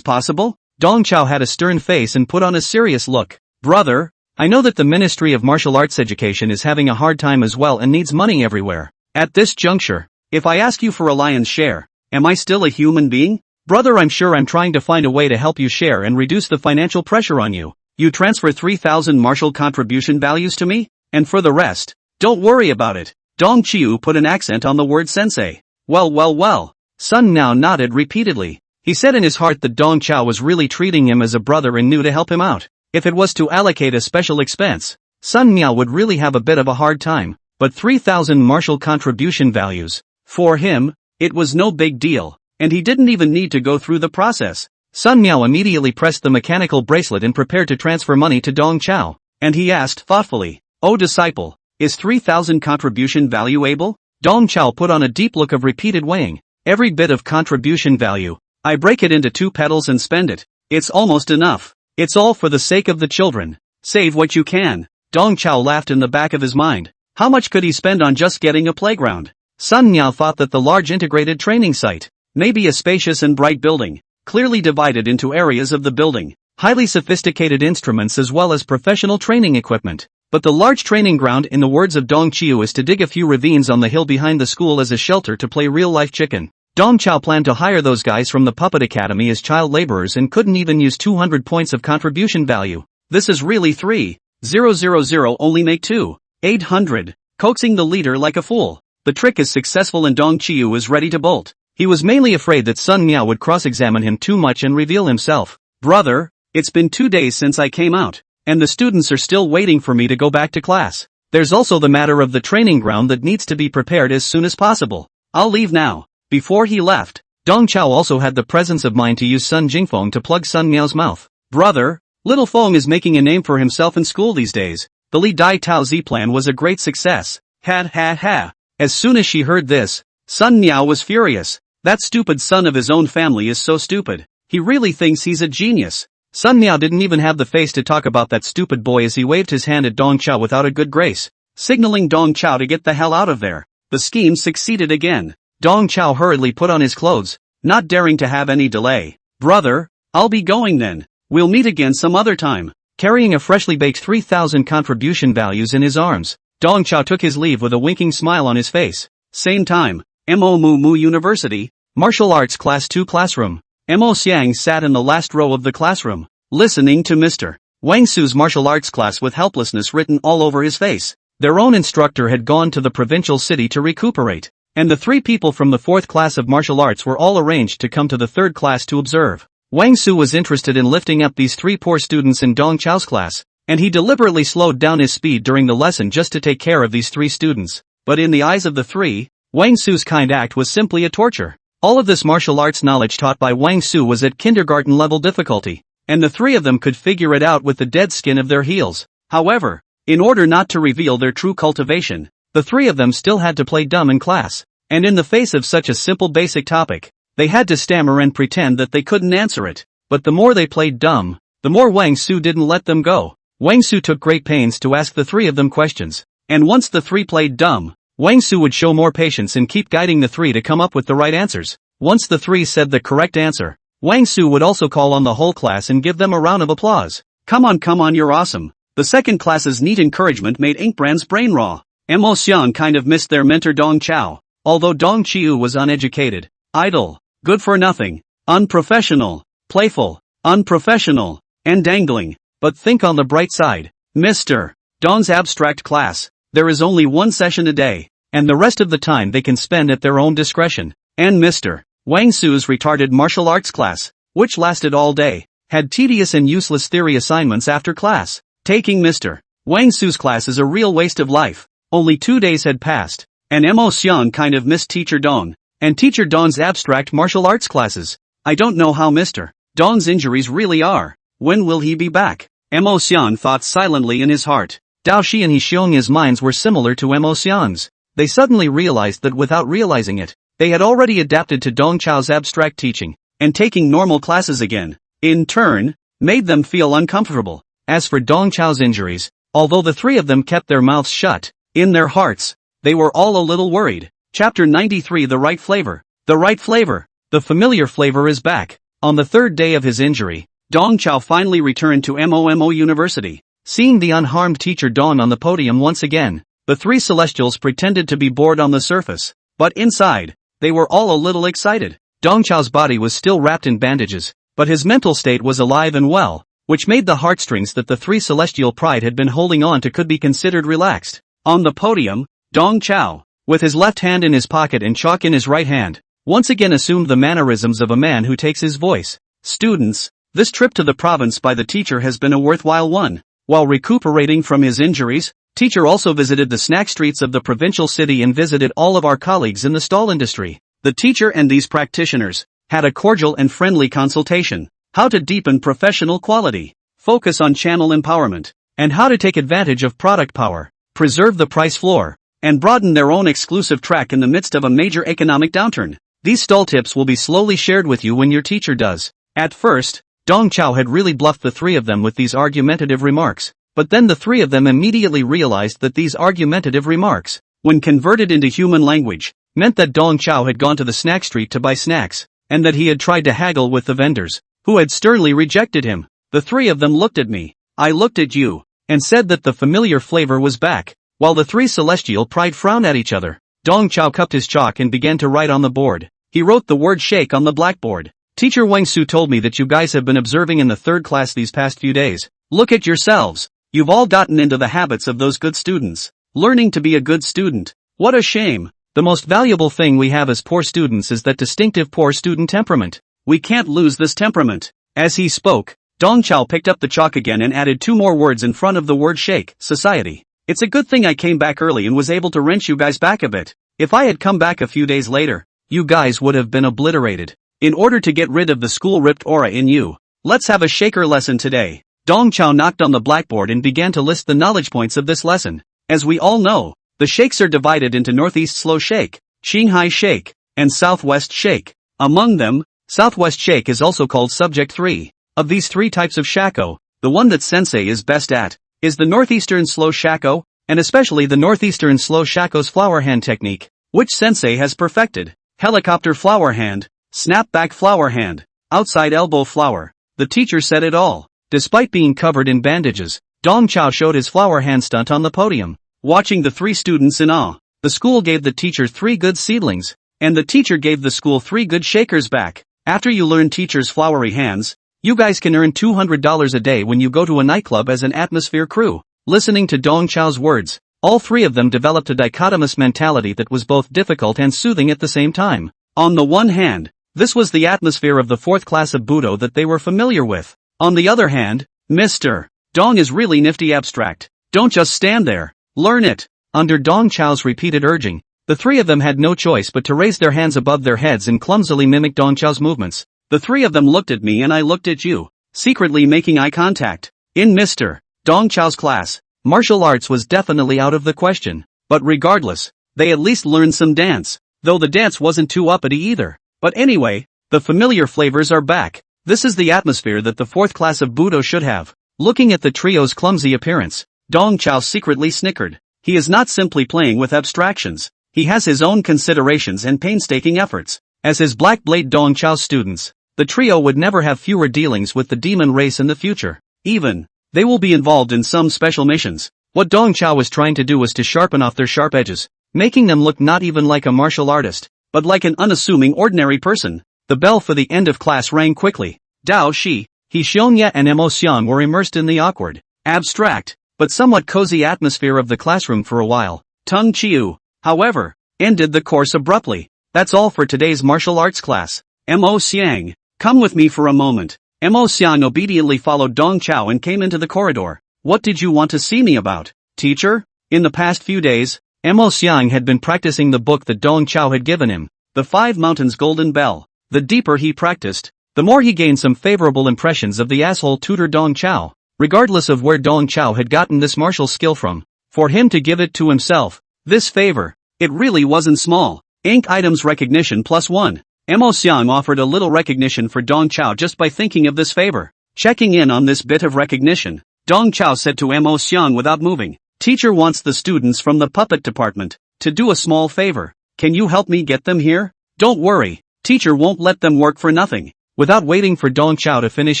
possible? Dong Chao had a stern face and put on a serious look. Brother, I know that the Ministry of Martial Arts Education is having a hard time as well and needs money everywhere. At this juncture, if I ask you for a lion's share, am I still a human being? Brother, I'm sure I'm trying to find a way to help you share and reduce the financial pressure on you. You transfer 3,000 martial contribution values to me, and for the rest, don't worry about it. Dong Chiu put an accent on the word sensei. Well. Sun Miao nodded repeatedly. He said in his heart that Dong Chao was really treating him as a brother and knew to help him out. If it was to allocate a special expense, Sun Miao would really have a bit of a hard time. But 3,000 martial contribution values, for him, it was no big deal. And he didn't even need to go through the process. Sun Miao immediately pressed the mechanical bracelet and prepared to transfer money to Dong Chao. And he asked thoughtfully, "Oh disciple, is 3,000 contribution value able? Dong Chao put on a deep look of repeated weighing. Every bit of contribution value. I break it into 2 petals and spend it. It's almost enough. It's all for the sake of the children. Save what you can. Dong Chao laughed in the back of his mind. How much could he spend on just getting a playground? Sun Miao thought that the large integrated training site, maybe a spacious and bright building, clearly divided into areas of the building, highly sophisticated instruments as well as professional training equipment. But the large training ground, in the words of Dong Chiu, is to dig a few ravines on the hill behind the school as a shelter to play real-life chicken. Dong Chao planned to hire those guys from the Puppet Academy as child laborers and couldn't even use 200 points of contribution value. This is really 3,000 only make 2,800. Coaxing the leader like a fool. The trick is successful and Dong Chiu was ready to bolt. He was mainly afraid that Sun Miao would cross-examine him too much and reveal himself. Brother, it's been 2 days since I came out, and the students are still waiting for me to go back to class. There's also the matter of the training ground that needs to be prepared as soon as possible. I'll leave now. Before he left, Dong Chao also had the presence of mind to use Sun Jingfeng to plug Sun Miao's mouth. Brother, little Feng is making a name for himself in school these days. The Li Dai Tao Z plan was a great success. Ha. As soon as she heard this, Sun Miao was furious. That stupid son of his own family is so stupid. He really thinks he's a genius. Sun Miao didn't even have the face to talk about that stupid boy as he waved his hand at Dong Chao without a good grace, signaling Dong Chao to get the hell out of there. The scheme succeeded again. Dong Chao hurriedly put on his clothes, not daring to have any delay. Brother, I'll be going then. We'll meet again some other time. Carrying a freshly baked 3,000 contribution values in his arms, Dong Chao took his leave with a winking smile on his face. Same time, Mo Mu University, Martial Arts Class 2 classroom. Mo Xiang sat in the last row of the classroom, listening to Mr. Wang Su's martial arts class with helplessness written all over his face. Their own instructor had gone to the provincial city to recuperate, and the 3 people from the 4th class of martial arts were all arranged to come to the 3rd class to observe. Wang Su was interested in lifting up these 3 poor students in Dong Chao's class, and he deliberately slowed down his speed during the lesson just to take care of these 3 students. But in the eyes of the 3, Wang Su's kind act was simply a torture. All of this martial arts knowledge taught by Wang Su was at kindergarten level difficulty, and the 3 of them could figure it out with the dead skin of their heels. However, in order not to reveal their true cultivation, the 3 of them still had to play dumb in class, and in the face of such a simple basic topic, they had to stammer and pretend that they couldn't answer it. But the more they played dumb, the more Wang Su didn't let them go. Wang Su took great pains to ask the 3 of them questions, and once the 3 played dumb, Wang Su would show more patience and keep guiding the 3 to come up with the right answers. Once the 3 said the correct answer, Wang Su would also call on the whole class and give them a round of applause. Come on, you're awesome. The 2nd class's neat encouragement made Inkbrand's brain raw. Mo Xiang kind of missed their mentor Dong Chao, although Dong Chiu was uneducated, idle, good for nothing, unprofessional, playful, unprofessional, and dangling. But think on the bright side. Mr. Dong's abstract class, there is only 1 session a day, and the rest of the time they can spend at their own discretion. And Mr. Wang Su's retarded martial arts class, which lasted all day, had tedious and useless theory assignments after class. Taking Mr. Wang Su's class is a real waste of life. Only 2 days had passed, and Mo Xiang kind of missed Teacher Dong, and Teacher Dong's abstract martial arts classes. I don't know how Mr. Dong's injuries really are. When will he be back? Mo Xiang thought silently in his heart. Dao Shi and He Xiong's minds were similar to Mo Xiang's. They suddenly realized that without realizing it, they had already adapted to Dong Chao's abstract teaching, and taking normal classes again, in turn, made them feel uncomfortable. As for Dong Chao's injuries, although the 3 of them kept their mouths shut, in their hearts, they were all a little worried. Chapter 93 The Right Flavor. The right flavor. The familiar flavor is back. On the 3rd day of his injury, Dong Chao finally returned to Mo University. Seeing the unharmed Teacher Dong on the podium once again, the 3 celestials pretended to be bored on the surface, but inside, they were all a little excited. Dong Chao's body was still wrapped in bandages, but his mental state was alive and well, which made the heartstrings that the 3 celestial pride had been holding on to could be considered relaxed. On the podium, Dong Chao, with his left hand in his pocket and chalk in his right hand, once again assumed the mannerisms of a man who takes his voice. Students, this trip to the province by the teacher has been a worthwhile one. While recuperating from his injuries, teacher also visited the snack streets of the provincial city and visited all of our colleagues in the stall industry. The teacher and these practitioners had a cordial and friendly consultation. How to deepen professional quality, focus on channel empowerment, and how to take advantage of product power, preserve the price floor, and broaden their own exclusive track in the midst of a major economic downturn. These stall tips will be slowly shared with you when your teacher does. At first, Dong Chao had really bluffed the three of them with these argumentative remarks, but then the three of them immediately realized that these argumentative remarks, when converted into human language, meant that Dong Chao had gone to the snack street to buy snacks, and that he had tried to haggle with the vendors, who had sternly rejected him. The three of them looked at me, I looked at you, and said that the familiar flavor was back, while the three celestial pride frowned at each other. Dong Chao cupped his chalk and began to write on the board. He wrote the word shake on the blackboard. Teacher Wang Su told me that you guys have been observing in the third class these past few days. Look at yourselves. You've all gotten into the habits of those good students. Learning to be a good student. What a shame. The most valuable thing we have as poor students is that distinctive poor student temperament. We can't lose this temperament. As he spoke, Dong Chao picked up the chalk again and added two more words in front of the word shake, society. It's a good thing I came back early and was able to wrench you guys back a bit. If I had come back a few days later, you guys would have been obliterated. In order to get rid of the school-ripped aura in you, let's have a shaker lesson today. Dong Chao knocked on the blackboard and began to list the knowledge points of this lesson. As we all know, the shakes are divided into Northeast Slow Shake, Shanghai Shake, and Southwest Shake. Among them, Southwest Shake is also called Subject 3. Of these three types of shako, the one that sensei is best at is the Northeastern Slow Shako, and especially the Northeastern Slow Shako's flower hand technique, which sensei has perfected. Helicopter flower hand, snap-back flower hand, outside elbow flower. The teacher said it all. Despite being covered in bandages, Dong Chao showed his flower hand stunt on the podium. Watching the three students in awe, the school gave the teacher 3 good seedlings, and the teacher gave the school 3 good shakers back. After you learn teacher's flowery hands, you guys can earn $200 a day when you go to a nightclub as an atmosphere crew. Listening to Dong Chao's words, all three of them developed a dichotomous mentality that was both difficult and soothing at the same time. On the one hand, this was the atmosphere of the 4th class of Budo that they were familiar with. On the other hand, Mr. Dong is really nifty abstract. Don't just stand there. Learn it. Under Dong Chao's repeated urging, the three of them had no choice but to raise their hands above their heads and clumsily mimic Dong Chao's movements. The three of them looked at me and I looked at you, secretly making eye contact. In Mr. Dong Chao's class, martial arts was definitely out of the question. But regardless, they at least learned some dance, though the dance wasn't too uppity either. But anyway, the familiar flavors are back. This is the atmosphere that the 4th class of Budo should have. Looking at the trio's clumsy appearance, Dong Chao secretly snickered. He is not simply playing with abstractions. He has his own considerations and painstaking efforts. As his Black Blade Dong Chao students, the trio would never have fewer dealings with the demon race in the future. Even, they will be involved in some special missions. What Dong Chao was trying to do was to sharpen off their sharp edges, making them look not even like a martial artist, but like an unassuming ordinary person. The bell for the end of class rang quickly. Dao Shi, He Xiongye and Mo Xiang were immersed in the awkward, abstract, but somewhat cozy atmosphere of the classroom for a while. Tung Chiu, however, ended the course abruptly. That's all for today's martial arts class. Mo Xiang, come with me for a moment. Mo Xiang obediently followed Dong Chao and came into the corridor. What did you want to see me about, teacher? In the past few days, Mo Xiang had been practicing the book that Dong Chao had given him, The 5 Mountains Golden Bell. The deeper he practiced, the more he gained some favorable impressions of the asshole tutor Dong Chao. Regardless of where Dong Chao had gotten this martial skill from, for him to give it to himself, this favor, it really wasn't small. Ink items recognition +1. Mo Xiang offered a little recognition for Dong Chao just by thinking of this favor. Checking in on this bit of recognition, Dong Chao said to Mo Xiang without moving, Teacher wants the students from the puppet department to do a small favor. Can you help me get them here? Don't worry, teacher won't let them work for nothing. Without waiting for Dong Chao to finish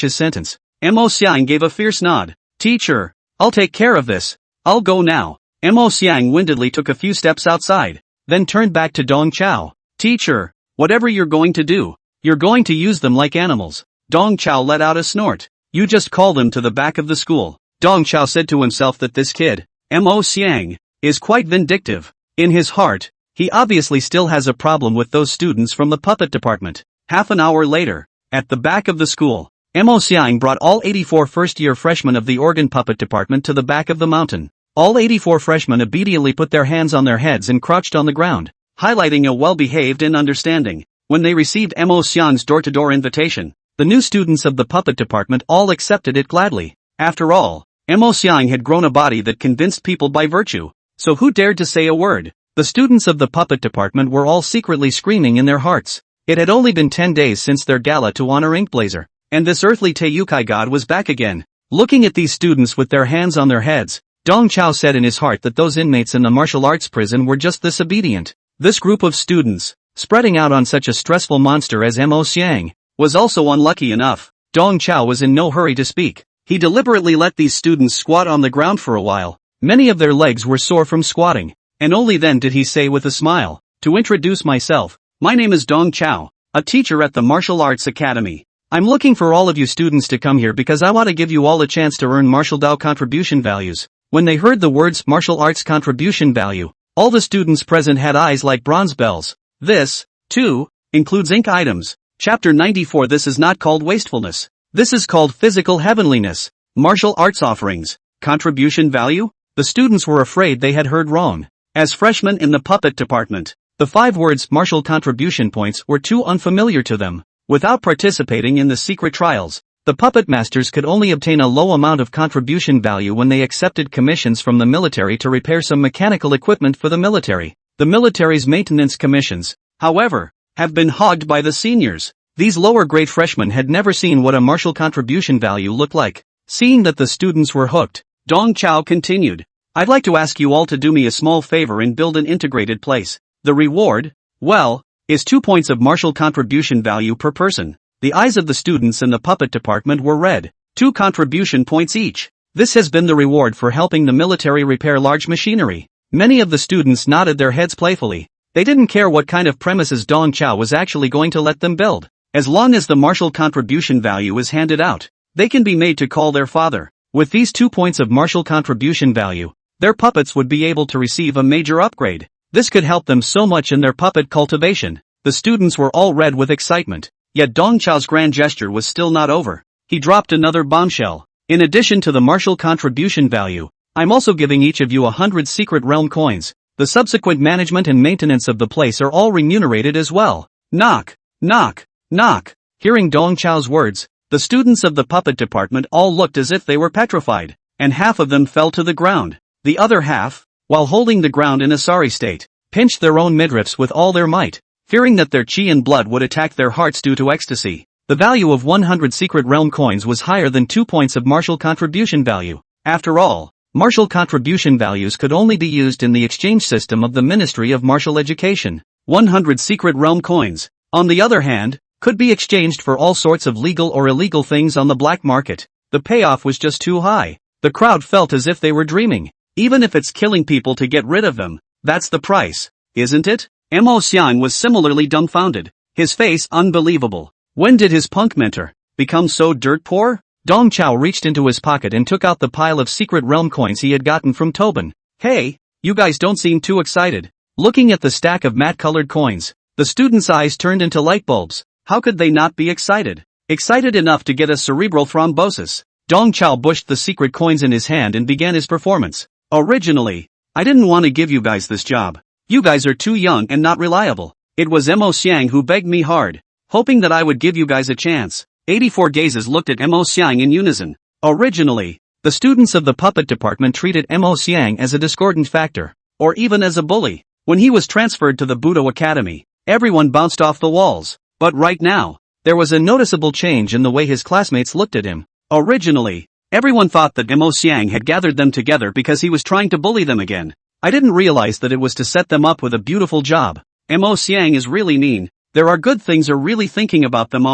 his sentence, Mo Xiang gave a fierce nod. Teacher, I'll take care of this. I'll go now. Mo Xiang windedly took a few steps outside, then turned back to Dong Chao. Teacher, whatever you're going to do, you're going to use them like animals. Dong Chao let out a snort. You just call them to the back of the school. Dong Chao said to himself that this kid, Mo Xiang, is quite vindictive. In his heart, he obviously still has a problem with those students from the puppet department. Half an hour later, at the back of the school, Mo Xiang brought all 84 first-year freshmen of the organ puppet department to the back of the mountain. All 84 freshmen obediently put their hands on their heads and crouched on the ground, highlighting a well-behaved and understanding. When they received Mo Xiang's door-to-door invitation, the new students of the puppet department all accepted it gladly. After all, Mo Xiang had grown a body that convinced people by virtue. so who dared to say a word? The students of the puppet department were all secretly screaming in their hearts. It had only been 10 days since their gala to honor Inkblazer, and this earthly Teiyukai god was back again. Looking at these students with their hands on their heads, Dong Chao said in his heart that those inmates in the martial arts prison were just this obedient. This group of students, spreading out on such a stressful monster as Mo Xiang, was also unlucky enough. Dong Chao was in no hurry to speak. He deliberately let these students squat on the ground for a while. Many of their legs were sore from squatting, and only then did he say with a smile, "To introduce myself, my name is Dong Chao, a teacher at the Martial Arts Academy. I'm looking for all of you students to come here because I want to give you all a chance to earn martial Dao contribution values." When they heard the words martial arts contribution value, all the students present had eyes like bronze bells. This, too, includes ink items. Chapter 94. This is not called wastefulness. This is called physical heavenliness. Martial arts offerings. Contribution value? The students were afraid they had heard wrong. As freshmen in the puppet department, the 5 words martial contribution points were too unfamiliar to them. Without participating in the secret trials, the puppet masters could only obtain a low amount of contribution value when they accepted commissions from the military to repair some mechanical equipment for the military. The military's maintenance commissions, however, have been hogged by the seniors. These lower-grade freshmen had never seen what a martial contribution value looked like. Seeing that the students were hooked, Dong Chao continued, "I'd like to ask you all to do me a small favor and build an integrated place. The reward, well, is 2 points of martial contribution value per person." The eyes of the students in the puppet department were red. 2 contribution points each. This has been the reward for helping the military repair large machinery. Many of the students nodded their heads playfully. They didn't care what kind of premises Dong Chao was actually going to let them build. As long as the martial contribution value is handed out, they can be made to call their father. With these 2 points of martial contribution value, their puppets would be able to receive a major upgrade. This could help them so much in their puppet cultivation. The students were all red with excitement. Yet Dong Chao's grand gesture was still not over. He dropped another bombshell. In addition to the martial contribution value, I'm also giving each of you 100 secret realm coins. The subsequent management and maintenance of the place are all remunerated as well. Knock, knock, knock. Hearing Dong Chao's words, the students of the puppet department all looked as if they were petrified, and half of them fell to the ground. The other half, while holding the ground in a sorry state, pinched their own midriffs with all their might, fearing that their chi and blood would attack their hearts due to ecstasy. The value of 100 secret realm coins was higher than 2 points of martial contribution value. After all, martial contribution values could only be used in the exchange system of the Ministry of Martial Education. 100 secret realm coins, on the other hand, could be exchanged for all sorts of legal or illegal things on the black market. The payoff was just too high. The crowd felt as if they were dreaming. Even if it's killing people to get rid of them, that's the price, isn't it? Mo Xiang was similarly dumbfounded, his face unbelievable. When did his punk mentor become so dirt poor? Dong Chao reached into his pocket and took out the pile of secret realm coins he had gotten from Tobin. Hey, you guys don't seem too excited. Looking at the stack of matte-colored coins, the students' eyes turned into light bulbs. How could they not be excited? Excited enough to get a cerebral thrombosis. Dong Chao pushed the secret coins in his hand and began his performance. Originally, I didn't want to give you guys this job. You guys are too young and not reliable. It was Mo Xiang who begged me hard, hoping that I would give you guys a chance. 84 gazes looked at Mo Xiang in unison. Originally, the students of the puppet department treated Mo Xiang as a discordant factor, or even as a bully. When he was transferred to the Budo Academy, everyone bounced off the walls. But right now, there was a noticeable change in the way his classmates looked at him. Originally, everyone thought that Mo Xiang had gathered them together because he was trying to bully them again. I didn't realize that it was to set them up with a beautiful job. Mo Xiang is really mean. There are good things are really thinking about them.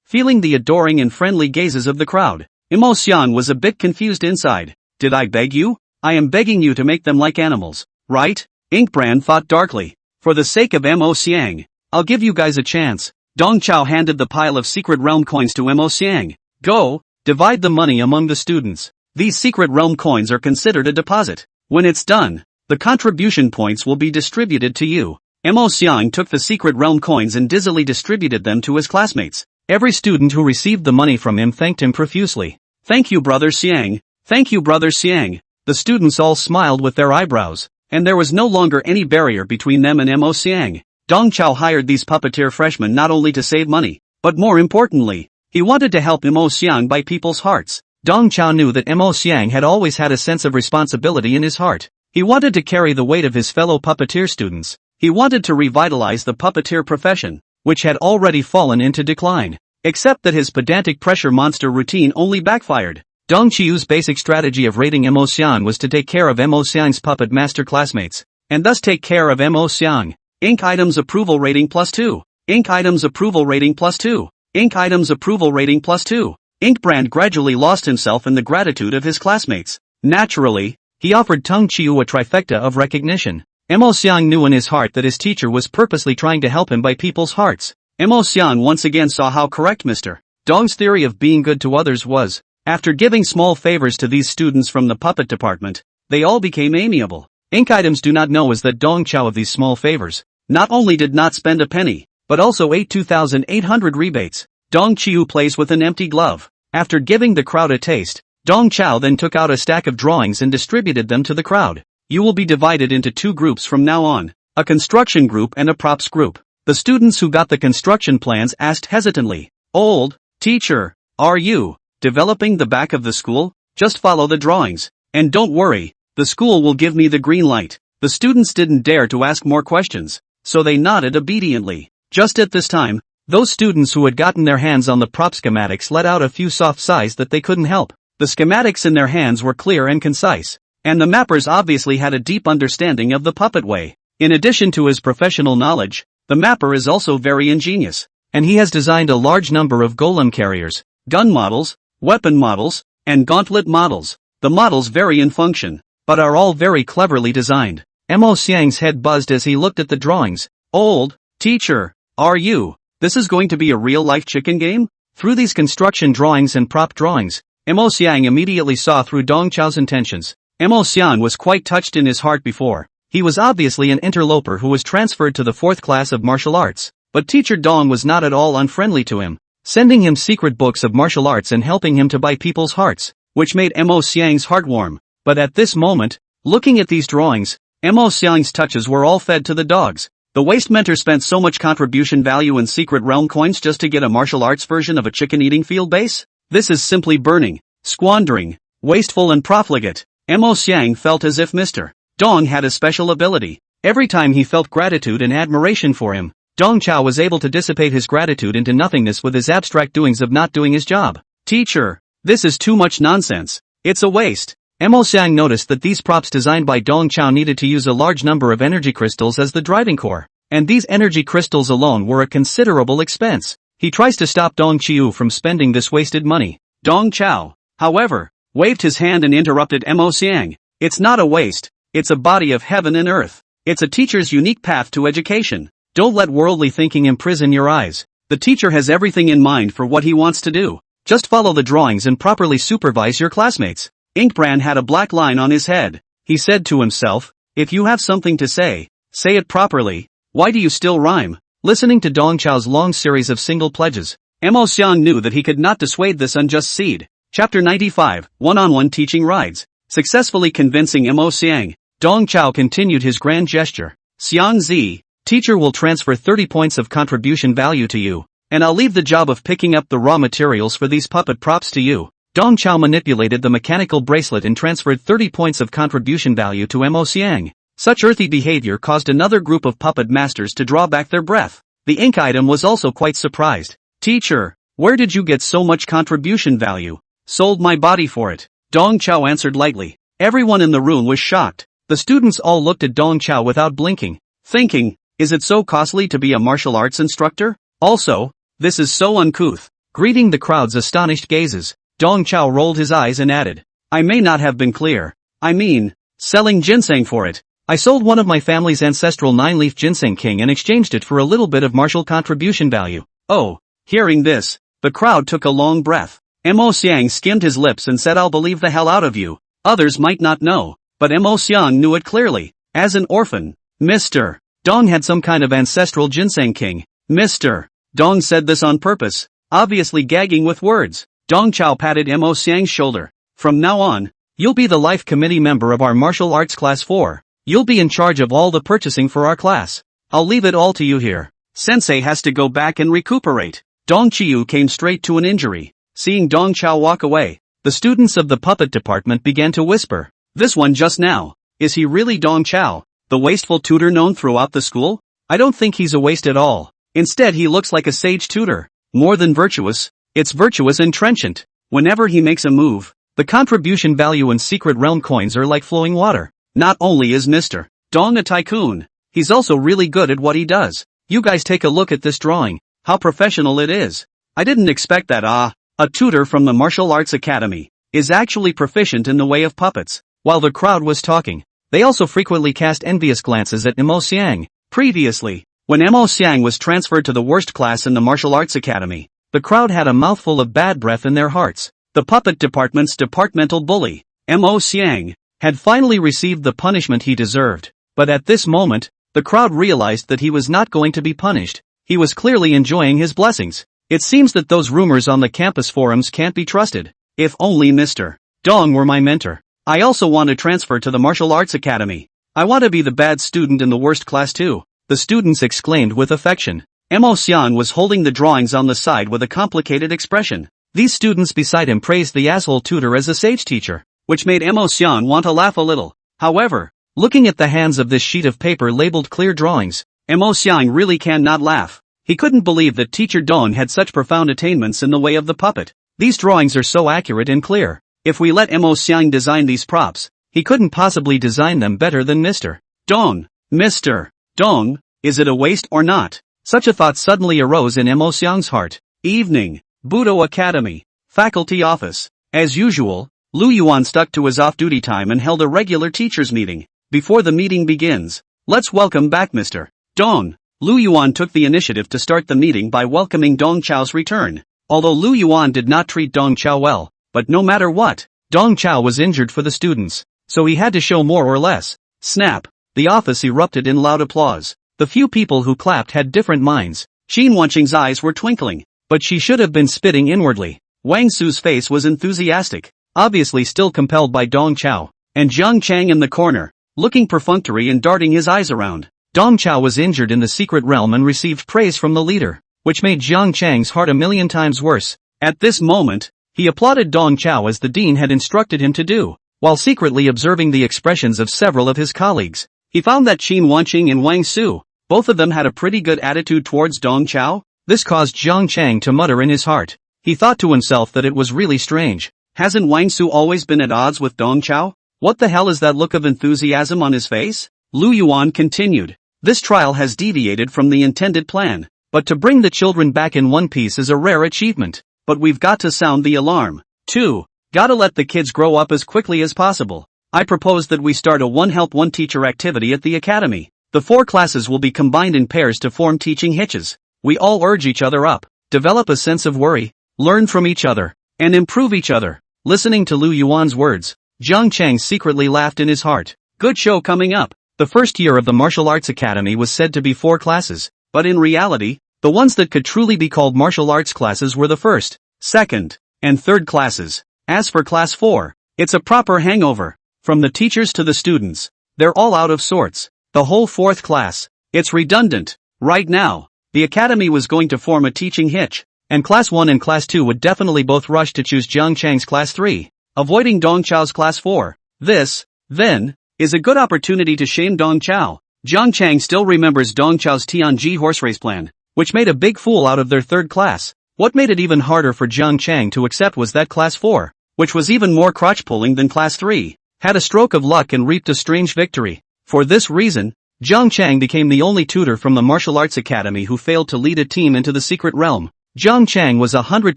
Feeling the adoring and friendly gazes of the crowd, Mo Xiang was a bit confused inside. Did I beg you? I am begging you to make them like animals, right? Inkbrand thought darkly. For the sake of Mo Xiang, I'll give you guys a chance. Dong Chao handed the pile of secret realm coins to Mo Xiang. Go, divide the money among the students. These secret realm coins are considered a deposit. When it's done, the contribution points will be distributed to you. Mo Xiang took the secret realm coins and dizzily distributed them to his classmates. Every student who received the money from him thanked him profusely. Thank you, Brother Xiang. Thank you, Brother Xiang. The students all smiled with their eyebrows, and there was no longer any barrier between them and Mo Xiang. Dong Chao hired these puppeteer freshmen not only to save money, but more importantly, he wanted to help Mo Xiang buy people's hearts. Dong Chao knew that Mo Xiang had always had a sense of responsibility in his heart. He wanted to carry the weight of his fellow puppeteer students. He wanted to revitalize the puppeteer profession, which had already fallen into decline. Except that his pedantic pressure monster routine only backfired. Dong Qiu's basic strategy of rating Mo Xiang was to take care of Mo Xiang's puppet master classmates, and thus take care of Mo Xiang. Inc. items approval rating +2. Inc. items approval rating +2. Inc. items approval rating +2. Inc. brand gradually lost himself in the gratitude of his classmates. Naturally, he offered Dong Qiu a trifecta of recognition. Mo Xiang knew in his heart that his teacher was purposely trying to help him by people's hearts. Mo Xiang once again saw how correct Mr. Dong's theory of being good to others was. After giving small favors to these students from the puppet department, they all became amiable. Inc. items do not know is that Dong Qiu of these small favors not only did not spend a penny, but also ate 2,800 rebates. Dong Qiu plays with an empty glove. After giving the crowd a taste, Dong Qiu then took out a stack of drawings and distributed them to the crowd. You will be divided into two groups from now on, a construction group and a props group. The students who got the construction plans asked hesitantly, "Old teacher, are you developing the back of the school? Just follow the drawings. And don't worry, the school will give me the green light." The students didn't dare to ask more questions, so they nodded obediently. Just at this time, those students who had gotten their hands on the prop schematics let out a few soft sighs that they couldn't help. The schematics in their hands were clear and concise, and the mappers obviously had a deep understanding of the puppet way. In addition to his professional knowledge, the mapper is also very ingenious, and he has designed a large number of golem carriers, gun models, weapon models, and gauntlet models. The models vary in function, but are all very cleverly designed. Mo Xiang's head buzzed as he looked at the drawings. "Old teacher, are you? This is going to be a real-life chicken game?" Through these construction drawings and prop drawings, Mo Xiang immediately saw through Dong Qiu's intentions. Mo Xiang was quite touched in his heart before. He was obviously an interloper who was transferred to the 4th class of martial arts, but teacher Dong was not at all unfriendly to him, sending him secret books of martial arts and helping him to buy people's hearts, which made Mo Xiang's heart warm. But at this moment, looking at these drawings, Mo Xiang's touches were all fed to the dogs. The waste mentor spent so much contribution value in secret realm coins just to get a martial arts version of a chicken-eating field base? This is simply burning, squandering, wasteful and profligate. Mo Xiang felt as if Mr. Dong had a special ability. Every time he felt gratitude and admiration for him, Dong Qiu was able to dissipate his gratitude into nothingness with his abstract doings of not doing his job. "Teacher, this is too much nonsense. It's a waste." Mo Xiang noticed that these props designed by Dong Qiu needed to use a large number of energy crystals as the driving core, and these energy crystals alone were a considerable expense. He tries to stop Dong Qiu from spending this wasted money. Dong Qiu, however, waved his hand and interrupted Mo Xiang. "It's not a waste. It's a body of heaven and earth. It's a teacher's unique path to education. Don't let worldly thinking imprison your eyes. The teacher has everything in mind for what he wants to do. Just follow the drawings and properly supervise your classmates." Inkbrand had a black line on his head. He said to himself, "If you have something to say it properly. Why do you still rhyme?" Listening to Dong Qiu's long series of single pledges, Mo Xiang knew that he could not dissuade this unjust seed. Chapter 95, One-on-One Teaching Rides. Successfully convincing Mo Xiang, Dong Qiu continued his grand gesture. "Xiang Zi, teacher will transfer 30 points of contribution value to you, and I'll leave the job of picking up the raw materials for these puppet props to you." Dong Qiu manipulated the mechanical bracelet and transferred 30 points of contribution value to Mo Xiang. Such earthy behavior caused another group of puppet masters to draw back their breath. The ink item was also quite surprised. "Teacher, where did you get so much contribution value?" "Sold my body for it," Dong Qiu answered lightly. Everyone in the room was shocked. The students all looked at Dong Qiu without blinking, thinking, is it so costly to be a martial arts instructor? Also, this is so uncouth. Greeting the crowd's astonished gazes, Dong Qiu rolled his eyes and added, "I may not have been clear. I mean, selling ginseng for it. I sold one of my family's ancestral 9-leaf ginseng king and exchanged it for a little bit of martial contribution value." Oh, hearing this, the crowd took a long breath. Mo Xiang skimmed his lips and said, "I'll believe the hell out of you." Others might not know, but Mo Xiang knew it clearly. As an orphan, Mr. Dong had some kind of ancestral ginseng king. Mr. Dong said this on purpose, obviously gagging with words. Dong Qiu patted Mo Xiang's shoulder. "From now on, you'll be the life committee member of our martial arts class 4. You'll be in charge of all the purchasing for our class. I'll leave it all to you here. Sensei has to go back and recuperate." Dong Qiu came straight to an injury. Seeing Dong Qiu walk away, the students of the puppet department began to whisper, "This one just now. Is he really Dong Chao, the wasteful tutor known throughout the school? I don't think he's a waste at all. Instead he looks like a sage tutor. More than virtuous, it's virtuous and trenchant. Whenever he makes a move, the contribution value and secret realm coins are like flowing water. Not only is Mr. Dong a tycoon, he's also really good at what he does. You guys take a look at this drawing, how professional it is. I didn't expect that. A tutor from the martial arts academy is actually proficient in the way of puppets. While the crowd was talking, they also frequently cast envious glances at Mo Xiang. Previously, when Mo Xiang was transferred to the worst class in the martial arts academy, the crowd had a mouthful of bad breath in their hearts. The puppet department's departmental bully, Mo Xiang, had finally received the punishment he deserved. But at this moment, the crowd realized that he was not going to be punished. He was clearly enjoying his blessings. It seems that those rumors on the campus forums can't be trusted. If only Mr. Dong were my mentor. I also want to transfer to the martial arts academy. I want to be the bad student in the worst class too, the students exclaimed with affection. Mo Xiang was holding the drawings on the side with a complicated expression. These students beside him praised the asshole tutor as a sage teacher, which made Mo Xiang want to laugh a little. However, looking at the hands of this sheet of paper labeled clear drawings, Mo Xiang really cannot laugh. He couldn't believe that teacher Dong had such profound attainments in the way of the puppet. These drawings are so accurate and clear. If we let Mo Xiang design these props, he couldn't possibly design them better than Mr. Dong. Mr. Dong, is it a waste or not? Such a thought suddenly arose in Mo Xiang's heart. Evening, Budo Academy, faculty office. As usual, Lu Yuan stuck to his off-duty time and held a regular teachers' meeting. Before the meeting begins, let's welcome back Mr. Dong. Lu Yuan took the initiative to start the meeting by welcoming Dong Chao's return. Although Lu Yuan did not treat Dong Chao well, but no matter what, Dong Chao was injured for the students, so he had to show more or less. Snap! The office erupted in loud applause. The few people who clapped had different minds. Xin Wanqing's eyes were twinkling, but she should have been spitting inwardly. Wang Su's face was enthusiastic, obviously still compelled by Dong Chao, and Zhang Chang in the corner, looking perfunctory and darting his eyes around. Dong Chao was injured in the secret realm and received praise from the leader, which made Zhang Chang's heart a million times worse. At this moment, he applauded Dong Chao as the dean had instructed him to do, while secretly observing the expressions of several of his colleagues. He found that Xin Wanqing and Wang Su, both of them had a pretty good attitude towards Dong Chao. This caused Zhang Chang to mutter in his heart. He thought to himself that it was really strange. Hasn't Wang Su always been at odds with Dong Chao? What the hell is that look of enthusiasm on his face? Lu Yuan continued. This trial has deviated from the intended plan, but to bring the children back in one piece is a rare achievement. But we've got to sound the alarm. 2. Gotta let the kids grow up as quickly as possible. I propose that we start a one-help one-teacher activity at the academy. The 4 classes will be combined in pairs to form teaching hitches. We all urge each other up, develop a sense of worry, learn from each other, and improve each other. Listening to Lu Yuan's words, Zhang Chang secretly laughed in his heart. Good show coming up. The first year of the martial arts academy was said to be 4 classes, but in reality, the ones that could truly be called martial arts classes were the first, second, and third classes. As for class 4, it's a proper hangover. From the teachers to the students, they're all out of sorts. The whole 4th class, it's redundant. Right now, the academy was going to form a teaching hitch, and class 1 and class 2 would definitely both rush to choose Zhang Chang's class 3, avoiding Dong Chao's class 4. This, then, is a good opportunity to shame Dong Chao. Zhang Chang still remembers Dong Chao's Tianji horse race plan, which made a big fool out of their 3rd class. What made it even harder for Zhang Chang to accept was that class 4, which was even more crotch-pulling than class 3, had a stroke of luck and reaped a strange victory. For this reason, Zhang Chang became the only tutor from the martial arts academy who failed to lead a team into the secret realm. Zhang Chang was 100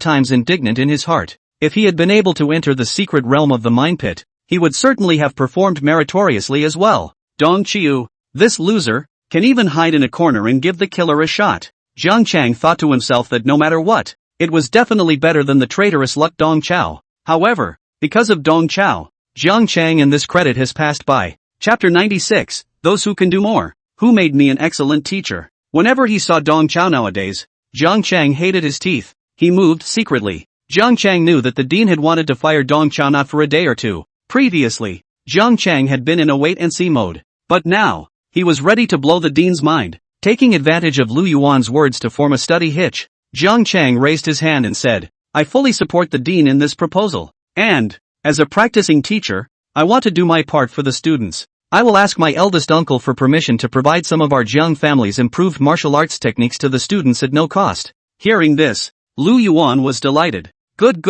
times indignant in his heart. If he had been able to enter the secret realm of the mine pit, he would certainly have performed meritoriously as well. Dong Qiu, this loser, can even hide in a corner and give the killer a shot. Zhang Chang thought to himself that no matter what, it was definitely better than the traitorous luck Dong Chao. However, because of Dong Chao, Zhang Chang and this credit has passed by. Chapter 96, Those Who Can Do More. Who made me an excellent teacher? Whenever he saw Dong Chao nowadays, Zhang Chang hated his teeth. He moved secretly. Zhang Chang knew that the dean had wanted to fire Dong Chao not for a day or two. Previously, Zhang Chang had been in a wait-and-see mode. But now, he was ready to blow the dean's mind. Taking advantage of Lu Yuan's words to form a study hitch, Zhang Chang raised his hand and said, I fully support the dean in this proposal. And, as a practicing teacher, I want to do my part for the students. I will ask my eldest uncle for permission to provide some of our Jiang family's improved martial arts techniques to the students at no cost. Hearing this, Lu Yuan was delighted. Good.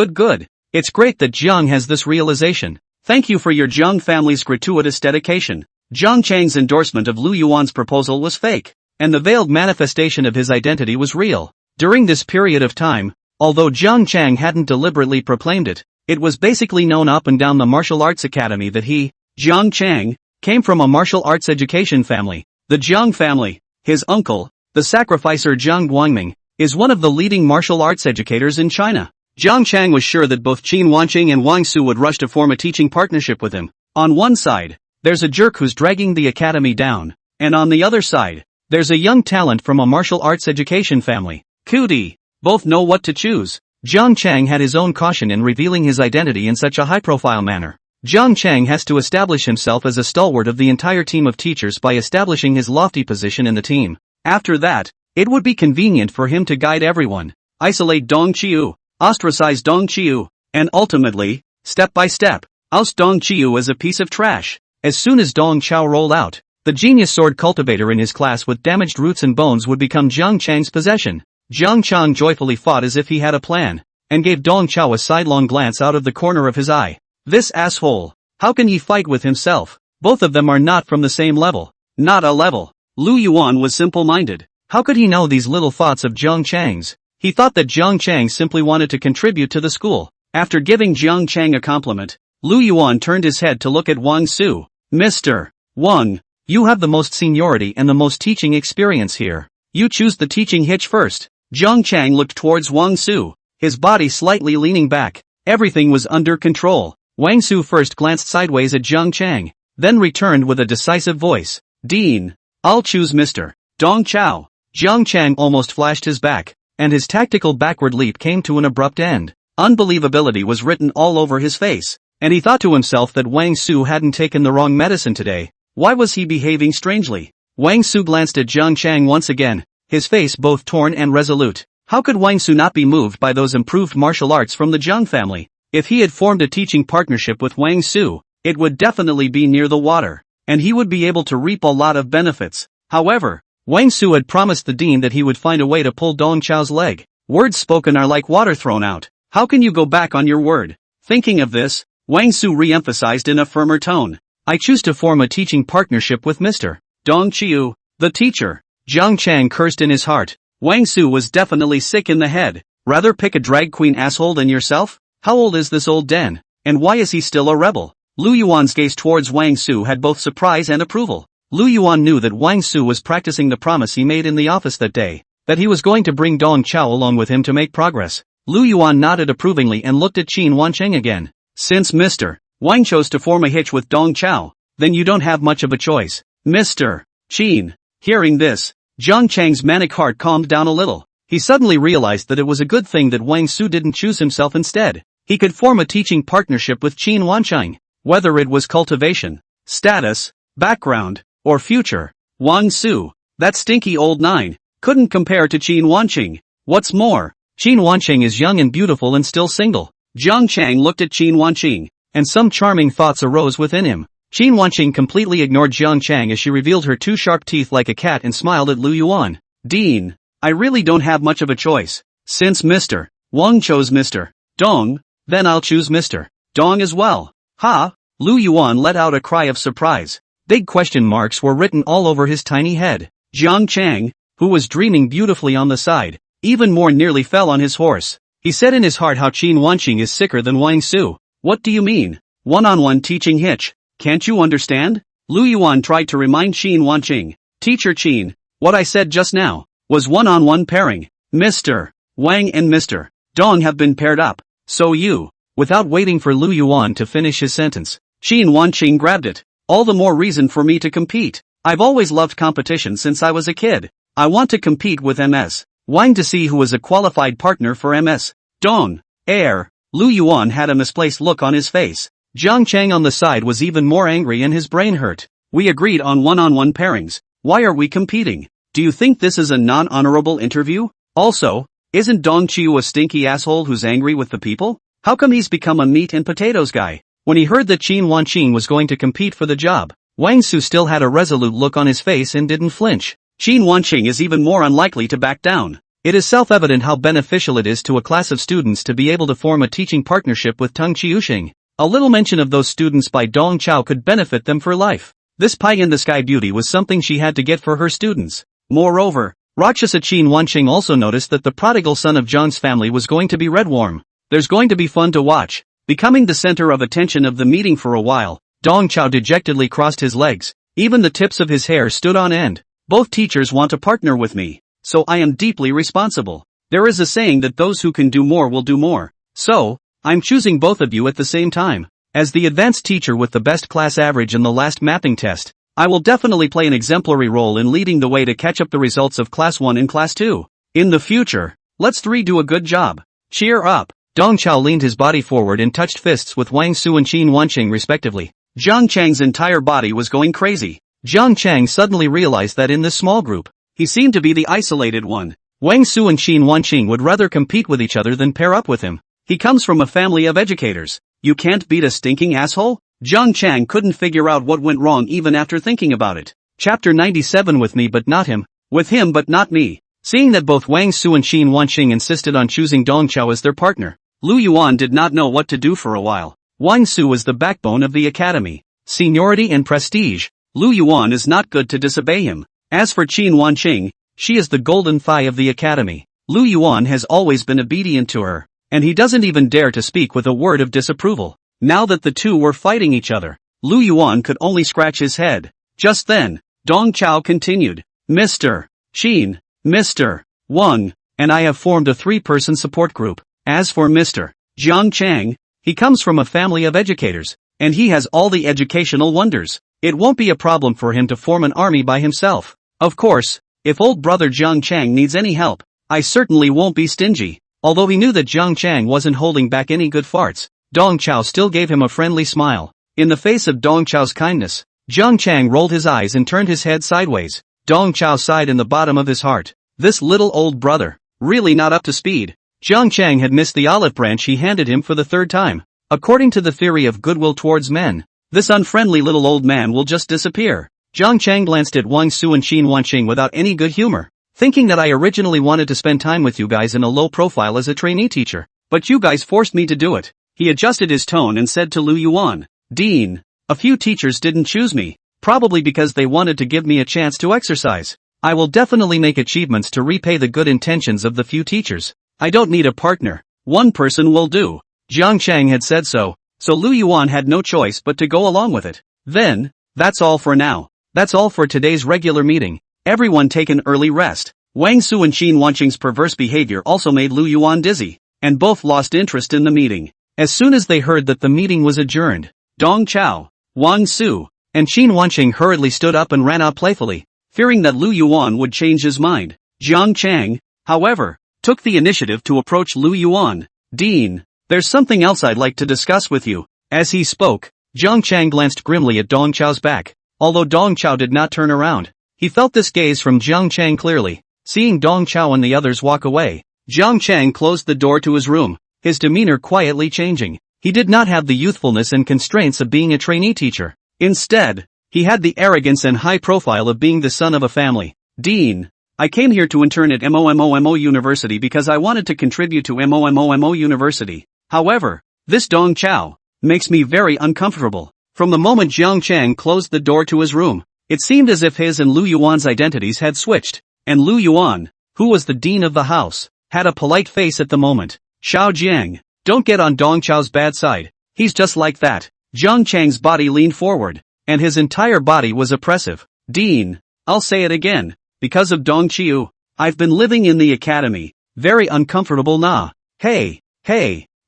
It's great that Jiang has this realization. Thank you for your Jiang family's gratuitous dedication. Jiang Chang's endorsement of Lu Yuan's proposal was fake, and the veiled manifestation of his identity was real. During this period of time, although Jiang Chang hadn't deliberately proclaimed it, it was basically known up and down the martial arts academy that he, Jiang Chang, came from a martial arts education family. The Jiang family, his uncle, the sacrificer Jiang Guangming, is one of the leading martial arts educators in China. Jiang Chang was sure that both Qin Wanqing and Wang Su would rush to form a teaching partnership with him. On one side, there's a jerk who's dragging the academy down, and on the other side, there's a young talent from a martial arts education family. Cootie. Both know what to choose. Jiang Chang had his own caution in revealing his identity in such a high-profile manner. Jiang Chang has to establish himself as a stalwart of the entire team of teachers by establishing his lofty position in the team. After that, it would be convenient for him to guide everyone, isolate Dong Qiu, ostracize Dong Qiu, and ultimately, step by step, oust Dong Qiu as a piece of trash. As soon as Dong Chao rolled out, the genius sword cultivator in his class with damaged roots and bones would become Jiang Chang's possession. Jiang Chang joyfully fought as if he had a plan, and gave Dong Chao a sidelong glance out of the corner of his eye. This asshole, how can he fight with himself? Both of them are not from the same level. Not a level. Lu Yuan was simple-minded. How could he know these little thoughts of Jiang Chang's? He thought that Jiang Chang simply wanted to contribute to the school. After giving Jiang Chang a compliment, Lu Yuan turned his head to look at Wang Su. Mr. Wang, you have the most seniority and the most teaching experience here. You choose the teaching hitch first. Jiang Chang looked towards Wang Su, his body slightly leaning back. Everything was under control. Wang Su first glanced sideways at Jiang Chang, then returned with a decisive voice. Dean, I'll choose Mr. Dong Chao. Jiang Chang almost flashed his back, and his tactical backward leap came to an abrupt end. Unbelievability was written all over his face, and he thought to himself that Wang Su hadn't taken the wrong medicine today. Why was he behaving strangely? Wang Su glanced at Jiang Chang once again, his face both torn and resolute. How could Wang Su not be moved by those improved martial arts from the Jiang family? If he had formed a teaching partnership with Wang Su, it would definitely be near the water, and he would be able to reap a lot of benefits. However, Wang Su had promised the dean that he would find a way to pull Dong Chao's leg. Words spoken are like water thrown out. How can you go back on your word? Thinking of this, Wang Su re-emphasized in a firmer tone. I choose to form a teaching partnership with Mr. Dong Qiu, the teacher. Jiang Chang cursed in his heart. Wang Su was definitely sick in the head. Rather pick a drag queen asshole than yourself? How old is this old den? And why is he still a rebel? Lu Yuan's gaze towards Wang Su had both surprise and approval. Lu Yuan knew that Wang Su was practicing the promise he made in the office that day, that he was going to bring Dong Chao along with him to make progress. Lu Yuan nodded approvingly and looked at Qin Wancheng again. Since Mr. Wang chose to form a hitch with Dong Chao, then you don't have much of a choice. Mr. Qin. Hearing this, Jiang Chang's manic heart calmed down a little. He suddenly realized that it was a good thing that Wang Su didn't choose himself instead. He could form a teaching partnership with Qin Wancheng, whether it was cultivation, status, background, or future. Wang Su, that stinky old nine, couldn't compare to Qin Wancheng. What's more, Qin Wancheng is young and beautiful and still single. Jiang Chang looked at Qin Wancheng, and some charming thoughts arose within him. Qin Wancheng completely ignored Jiang Chang as she revealed her two sharp teeth like a cat and smiled at Lu Yuan. Dean, I really don't have much of a choice. Since Mr. Wang chose Mr. Dong, then I'll choose Mr. Dong as well. Ha! Lu Yuan let out a cry of surprise. Big question marks were written all over his tiny head. Jiang Chang, who was dreaming beautifully on the side, even more nearly fell on his horse. He said in his heart how Qin Wanqing is sicker than Wang Su. What do you mean? One-on-one teaching hitch. Can't you understand? Lu Yuan tried to remind Qin Wanqing. Teacher Qin, what I said just now was one-on-one pairing. Mr. Wang and Mr. Dong have been paired up. So you, without waiting for Lu Yuan to finish his sentence, Qin Wanqing grabbed it. All the more reason for me to compete. I've always loved competition since I was a kid. I want to compete with MS Wang to see who is a qualified partner for MS Dong. Lu Yuan had a misplaced look on his face. Jiang Chang on the side was even more angry and his brain hurt. We agreed on one-on-one pairings. Why are we competing? Do you think this is a non-honorable interview? Also, isn't Dong Qiu a stinky asshole who's angry with the people? How come he's become a meat and potatoes guy? When he heard that Qin Wanqing was going to compete for the job, Wang Su still had a resolute look on his face and didn't flinch. Qin Wanqing is even more unlikely to back down. It is self-evident how beneficial it is to a class of students to be able to form a teaching partnership with Tung Chiuxing. A little mention of those students by Dong Chao could benefit them for life. This pie-in-the-sky beauty was something she had to get for her students. Moreover, Rakshasa Qin Wanqing also noticed that the prodigal son of Zhang's family was going to be redwarm. There's going to be fun to watch. Becoming the center of attention of the meeting for a while, Dong Chao dejectedly crossed his legs. Even the tips of his hair stood on end. Both teachers want to partner with me, so I am deeply responsible. There is a saying that those who can do more will do more. So, I'm choosing both of you at the same time. As the advanced teacher with the best class average in the last mapping test, I will definitely play an exemplary role in leading the way to catch up the results of Class 1 and Class 2. In the future, let's three do a good job. Cheer up. Dong Chao leaned his body forward and touched fists with Wang Su and Qin Wanqing respectively. Zhang Chang's entire body was going crazy. Zhang Chang suddenly realized that in this small group, he seemed to be the isolated one. Wang Su and Qin Wanqing would rather compete with each other than pair up with him. He comes from a family of educators. You can't beat a stinking asshole? Zhang Chang couldn't figure out what went wrong even after thinking about it. Chapter 97 With me but not him. With him but not me. Seeing that both Wang Su and Qin Wanqing insisted on choosing Dong Chao as their partner, Lu Yuan did not know what to do for a while. Wang Su was the backbone of the academy. Seniority and prestige. Lu Yuan is not good to disobey him. As for Qin Wanqing, she is the golden thigh of the academy. Lu Yuan has always been obedient to her, and he doesn't even dare to speak with a word of disapproval. Now that the two were fighting each other, Lu Yuan could only scratch his head. Just then, Dong Chao continued, Mr. Qin, Mr. Wang, and I have formed a three-person support group. As for Mr. Zhang Chang, he comes from a family of educators, and he has all the educational wonders. It won't be a problem for him to form an army by himself. Of course, if old brother Zhang Chang needs any help, I certainly won't be stingy. Although he knew that Zhang Chang wasn't holding back any good farts, Dong Chao still gave him a friendly smile. In the face of Dong Chao's kindness, Zhang Chang rolled his eyes and turned his head sideways. Dong Chao sighed in the bottom of his heart. This little old brother, really not up to speed. Zhang Chang had missed the olive branch he handed him for the third time. According to the theory of goodwill towards men, this unfriendly little old man will just disappear. Zhang Chang glanced at Wang Su and Qin Wanqing without any good humor. Thinking that I originally wanted to spend time with you guys in a low profile as a trainee teacher, but you guys forced me to do it. He adjusted his tone and said to Lu Yuan, Dean, a few teachers didn't choose me, probably because they wanted to give me a chance to exercise. I will definitely make achievements to repay the good intentions of the few teachers. I don't need a partner. One person will do. Zhang Chang had said so Lu Yuan had no choice but to go along with it. Then, that's all for now. That's all for today's regular meeting. Everyone take an early rest. Wang Su and Qin Wanqing's perverse behavior also made Lu Yuan dizzy, and both lost interest in the meeting. As soon as they heard that the meeting was adjourned, Dong Chao, Wang Su, and Qin Wanqing hurriedly stood up and ran out playfully, fearing that Lu Yuan would change his mind. Zhang Chang, however, took the initiative to approach Lu Yuan. Dean, there's something else I'd like to discuss with you. As he spoke, Zhang Chang glanced grimly at Dong Chao's back. Although Dong Chao did not turn around, he felt this gaze from Zhang Chang clearly. Seeing Dong Chao and the others walk away, Zhang Chang closed the door to his room, his demeanor quietly changing. He did not have the youthfulness and constraints of being a trainee teacher. Instead, he had the arrogance and high profile of being the son of a family. Dean, I came here to intern at MOMOMO University because I wanted to contribute to MOMOMO University. However, this Dong Chao makes me very uncomfortable. From the moment Zhang Chang closed the door to his room, it seemed as if his and Lu Yuan's identities had switched, and Lu Yuan, who was the dean of the house, had a polite face at the moment. Xiao Jiang, don't get on Dong Chao's bad side. He's just like that. Zhang Chang's body leaned forward, and his entire body was oppressive. Dean, I'll say it again, because of Dong Chiu, I've been living in the academy, very uncomfortable nah. Hey,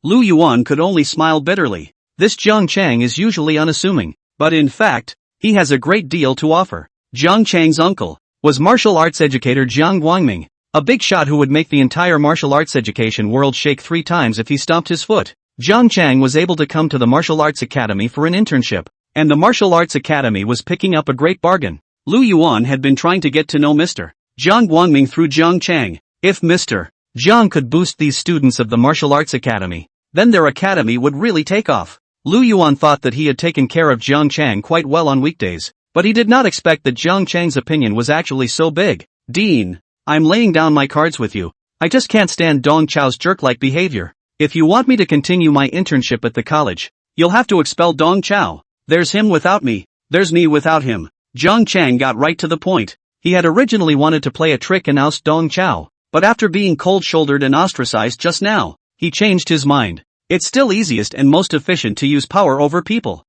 Lu Yuan could only smile bitterly. This Zhang Chang is usually unassuming, but in fact, he has a great deal to offer. Zhang Chang's uncle was martial arts educator Jiang Guangming, a big shot who would make the entire martial arts education world shake 3 times if he stomped his foot. Zhang Chang was able to come to the martial arts academy for an internship, and the martial arts academy was picking up a great bargain. Lu Yuan had been trying to get to know Mr. Jiang Guangming through Zhang Chang. If Mr. Jiang could boost these students of the martial arts academy, then their academy would really take off. Lu Yuan thought that he had taken care of Zhang Chang quite well on weekdays, But he did not expect that Jiang Chang's opinion was actually so big. Dean, I'm laying down my cards with you. I just can't stand Dong Chao's jerk-like behavior. If you want me to continue my internship at the college, you'll have to expel Dong Chao. There's him without me. There's me without him. Jiang Chang got right to the point. He had originally wanted to play a trick and oust Dong Chao, but after being cold-shouldered and ostracized just now, he changed his mind. It's still easiest and most efficient to use power over people.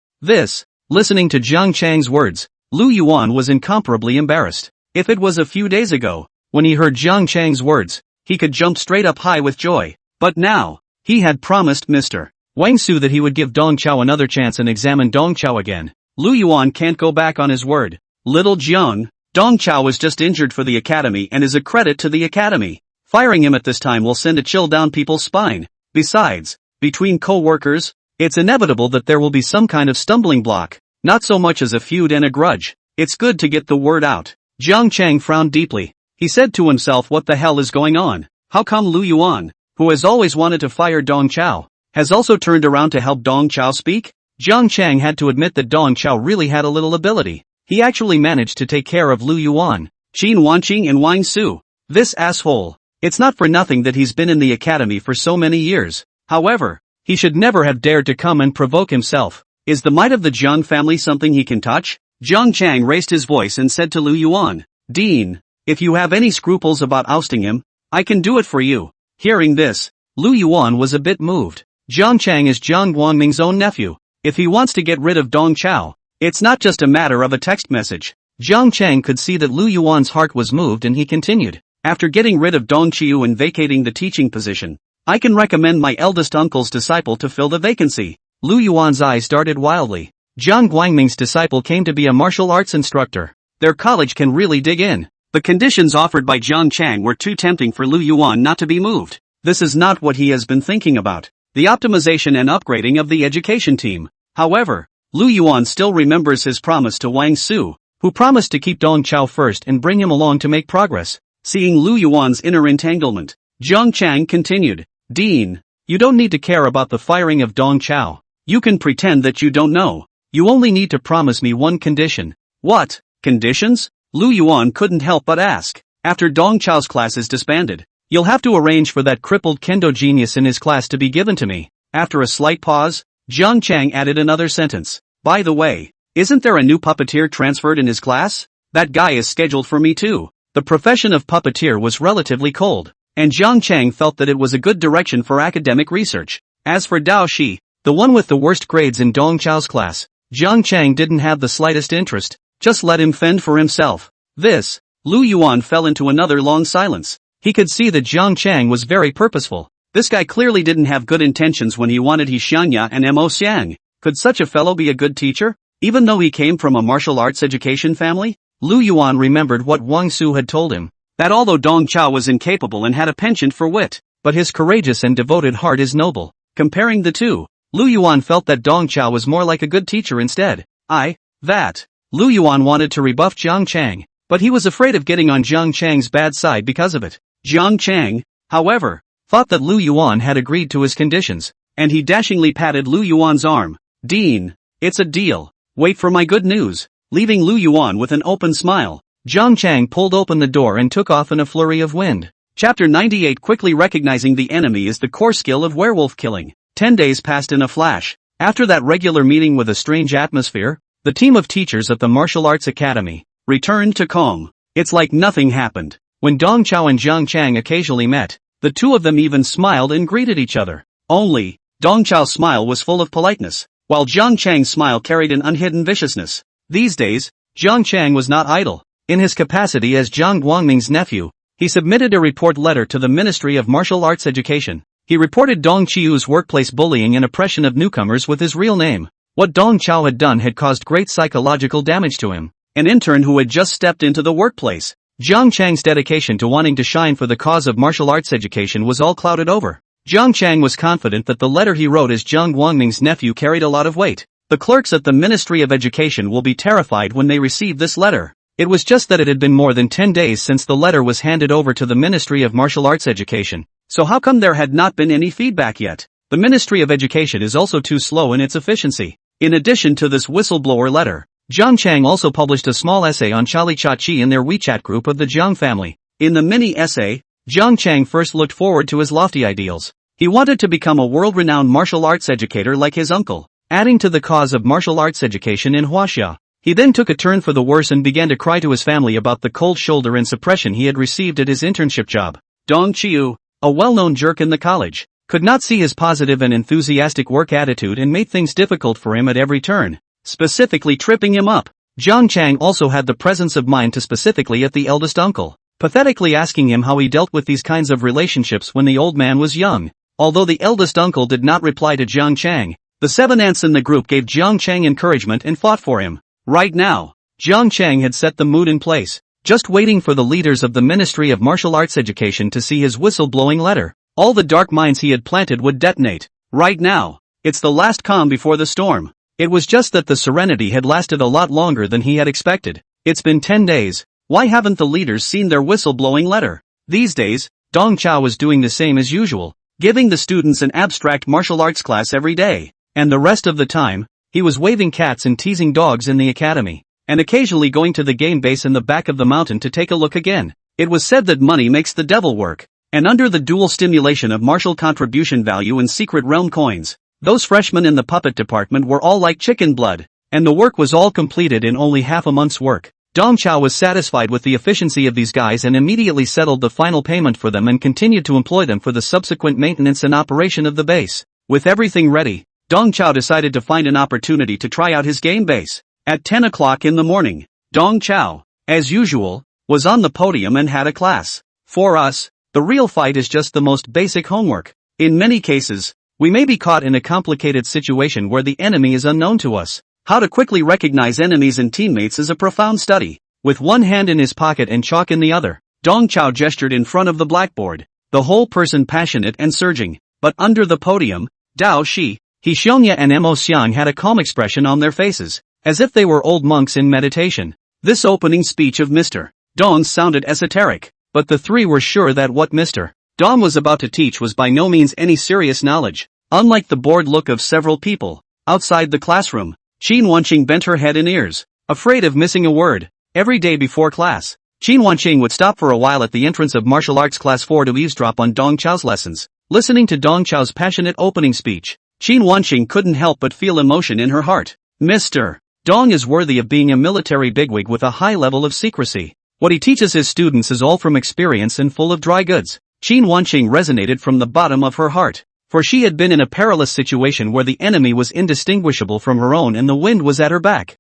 Listening to Jiang Chang's words, Lu Yuan was incomparably embarrassed. If it was a few days ago, when he heard Jiang Chang's words, he could jump straight up high with joy. But now, he had promised Mr. Wang Su that he would give Dong Chao another chance and examine Dong Chao again. Lu Yuan can't go back on his word. Little Jiang, Dong Chao was just injured for the academy and is a credit to the academy. Firing him at this time will send a chill down people's spine. Besides, between co-workers, it's inevitable that there will be some kind of stumbling block, not so much as a feud and a grudge. It's good to get the word out. Jiang Chang frowned deeply. He said to himself, what the hell is going on? How come Lu Yuan, who has always wanted to fire Dong Chao, has also turned around to help Dong Chao speak? Jiang Chang had to admit that Dong Chao really had a little ability. He actually managed to take care of Lu Yuan, Qin Wanqing and Wang Su. This asshole. It's not for nothing that he's been in the academy for so many years. However, he should never have dared to come and provoke himself. Is the might of the Jiang family something he can touch? Jiang Chang raised his voice and said to Lu Yuan, Dean, if you have any scruples about ousting him, I can do it for you. Hearing this, Lu Yuan was a bit moved. Jiang Chang is Jiang Guangming's own nephew. If he wants to get rid of Dong Chao, it's not just a matter of a text message. Jiang Chang could see that Lu Yuan's heart was moved and he continued. After getting rid of Dong Qiu and vacating the teaching position, I can recommend my eldest uncle's disciple to fill the vacancy. Lu Yuan's eyes darted wildly. Jiang Guangming's disciple came to be a martial arts instructor. Their college can really dig in. The conditions offered by Jiang Chang were too tempting for Lu Yuan not to be moved. This is not what he has been thinking about. The optimization and upgrading of the education team. However, Lu Yuan still remembers his promise to Wang Su, who promised to keep Dong Chao first and bring him along to make progress. Seeing Lu Yuan's inner entanglement, Jiang Chang continued, Dean, you don't need to care about the firing of Dong Chao. You can pretend that you don't know. You only need to promise me one condition. What? Conditions? Lu Yuan couldn't help but ask. After Dong Chao's class is disbanded, you'll have to arrange for that crippled kendo genius in his class to be given to me. After a slight pause, Jiang Chang added another sentence. By the way, isn't there a new puppeteer transferred in his class? That guy is scheduled for me too. The profession of puppeteer was relatively cold, and Jiang Chang felt that it was a good direction for academic research. As for Dao Shi, the one with the worst grades in Dong Chao's class, Jiang Chang didn't have the slightest interest. Just let him fend for himself. Lu Yuan fell into another long silence. He could see that Jiang Chang was very purposeful. This guy clearly didn't have good intentions when he wanted He Xiangya and Mo Xiang. Could such a fellow be a good teacher, even though he came from a martial arts education family? Lu Yuan remembered what Wang Su had told him, that although Dong Chao was incapable and had a penchant for wit, but his courageous and devoted heart is noble. Comparing the two, Lu Yuan felt that Dong Chao was more like a good teacher instead. Lu Yuan wanted to rebuff Jiang Chang, but he was afraid of getting on Jiang Chang's bad side because of it. Jiang Chang, however, thought that Lu Yuan had agreed to his conditions, and he dashingly patted Lu Yuan's arm. Dean, it's a deal. Wait for my good news. Leaving Lu Yuan with an open smile, Jiang Chang pulled open the door and took off in a flurry of wind. Chapter 98. Quickly recognizing the enemy is the core skill of werewolf killing. 10 days passed in a flash. After that regular meeting with a strange atmosphere, the team of teachers at the Martial Arts Academy returned to calm. It's like nothing happened. When Dong Chao and Jiang Chang occasionally met, the two of them even smiled and greeted each other. Only, Dong Chao's smile was full of politeness, while Jiang Chang's smile carried an unhidden viciousness. These days, Jiang Chang was not idle. In his capacity as Jiang Guangming's nephew, he submitted a report letter to the Ministry of Martial Arts Education. He reported Dong Qiu's workplace bullying and oppression of newcomers with his real name. What Dong Chao had done had caused great psychological damage to him, an intern who had just stepped into the workplace. Jiang Chang's dedication to wanting to shine for the cause of martial arts education was all clouded over. Jiang Chang was confident that the letter he wrote as Jiang Guangming's nephew carried a lot of weight. The clerks at the Ministry of Education will be terrified when they receive this letter. It was just that it had been more than 10 days since the letter was handed over to the Ministry of Martial Arts Education. So how come there had not been any feedback yet? The Ministry of Education is also too slow in its efficiency. In addition to this whistleblower letter, Jiang Chang also published a small essay on Charlie Chachi in their WeChat group of the Jiang family. In the mini-essay, Jiang Chang first looked forward to his lofty ideals. He wanted to become a world-renowned martial arts educator like his uncle, adding to the cause of martial arts education in Huaxia. He then took a turn for the worse and began to cry to his family about the cold shoulder and suppression he had received at his internship job. Dong Chiu, a well-known jerk in the college, could not see his positive and enthusiastic work attitude and made things difficult for him at every turn, specifically tripping him up. Jiang Chang also had the presence of mind to specifically at the eldest uncle, pathetically asking him how he dealt with these kinds of relationships when the old man was young. Although the eldest uncle did not reply to Jiang Chang, the 7 aunts in the group gave Jiang Chang encouragement and fought for him. Right now, Jiang Chang had set the mood in place, just waiting for the leaders of the Ministry of Martial Arts Education to see his whistle-blowing letter. All the dark mines he had planted would detonate. Right now, it's the last calm before the storm. It was just that the serenity had lasted a lot longer than he had expected. It's been 10 days. Why haven't the leaders seen their whistle-blowing letter? These days, Dong Chao was doing the same as usual, giving the students an abstract martial arts class every day. And the rest of the time, he was waving cats and teasing dogs in the academy, and occasionally going to the game base in the back of the mountain to take a look again. It was said that money makes the devil work, and under the dual stimulation of martial contribution value and secret realm coins, those freshmen in the puppet department were all like chicken blood, and the work was all completed in only half a month's work. Dong Chao was satisfied with the efficiency of these guys and immediately settled the final payment for them and continued to employ them for the subsequent maintenance and operation of the base. With everything ready, Dong Chao decided to find an opportunity to try out his game base. At 10 o'clock in the morning, Dong Chao, as usual, was on the podium and had a class. For us, the real fight is just the most basic homework. In many cases, we may be caught in a complicated situation where the enemy is unknown to us. How to quickly recognize enemies and teammates is a profound study. With one hand in his pocket and chalk in the other, Dong Chao gestured in front of the blackboard, the whole person passionate and surging. But under the podium, Dao Shi, He Xiongya and Mo Xiang had a calm expression on their faces, as if they were old monks in meditation. This opening speech of Mr. Dong sounded esoteric, but the three were sure that what Mr. Dong was about to teach was by no means any serious knowledge. Unlike the bored look of several people outside the classroom, Qin Wanqing bent her head and ears, afraid of missing a word. Every day before class, Qin Wanqing would stop for a while at the entrance of martial arts class 4 to eavesdrop on Dong Chao's lessons. Listening to Dong Chao's passionate opening speech, Qin Wanqing couldn't help but feel emotion in her heart. Mr. Dong is worthy of being a military bigwig with a high level of secrecy. What he teaches his students is all from experience and full of dry goods. Qin Wanqing resonated from the bottom of her heart, for she had been in a perilous situation where the enemy was indistinguishable from her own and the wind was at her back.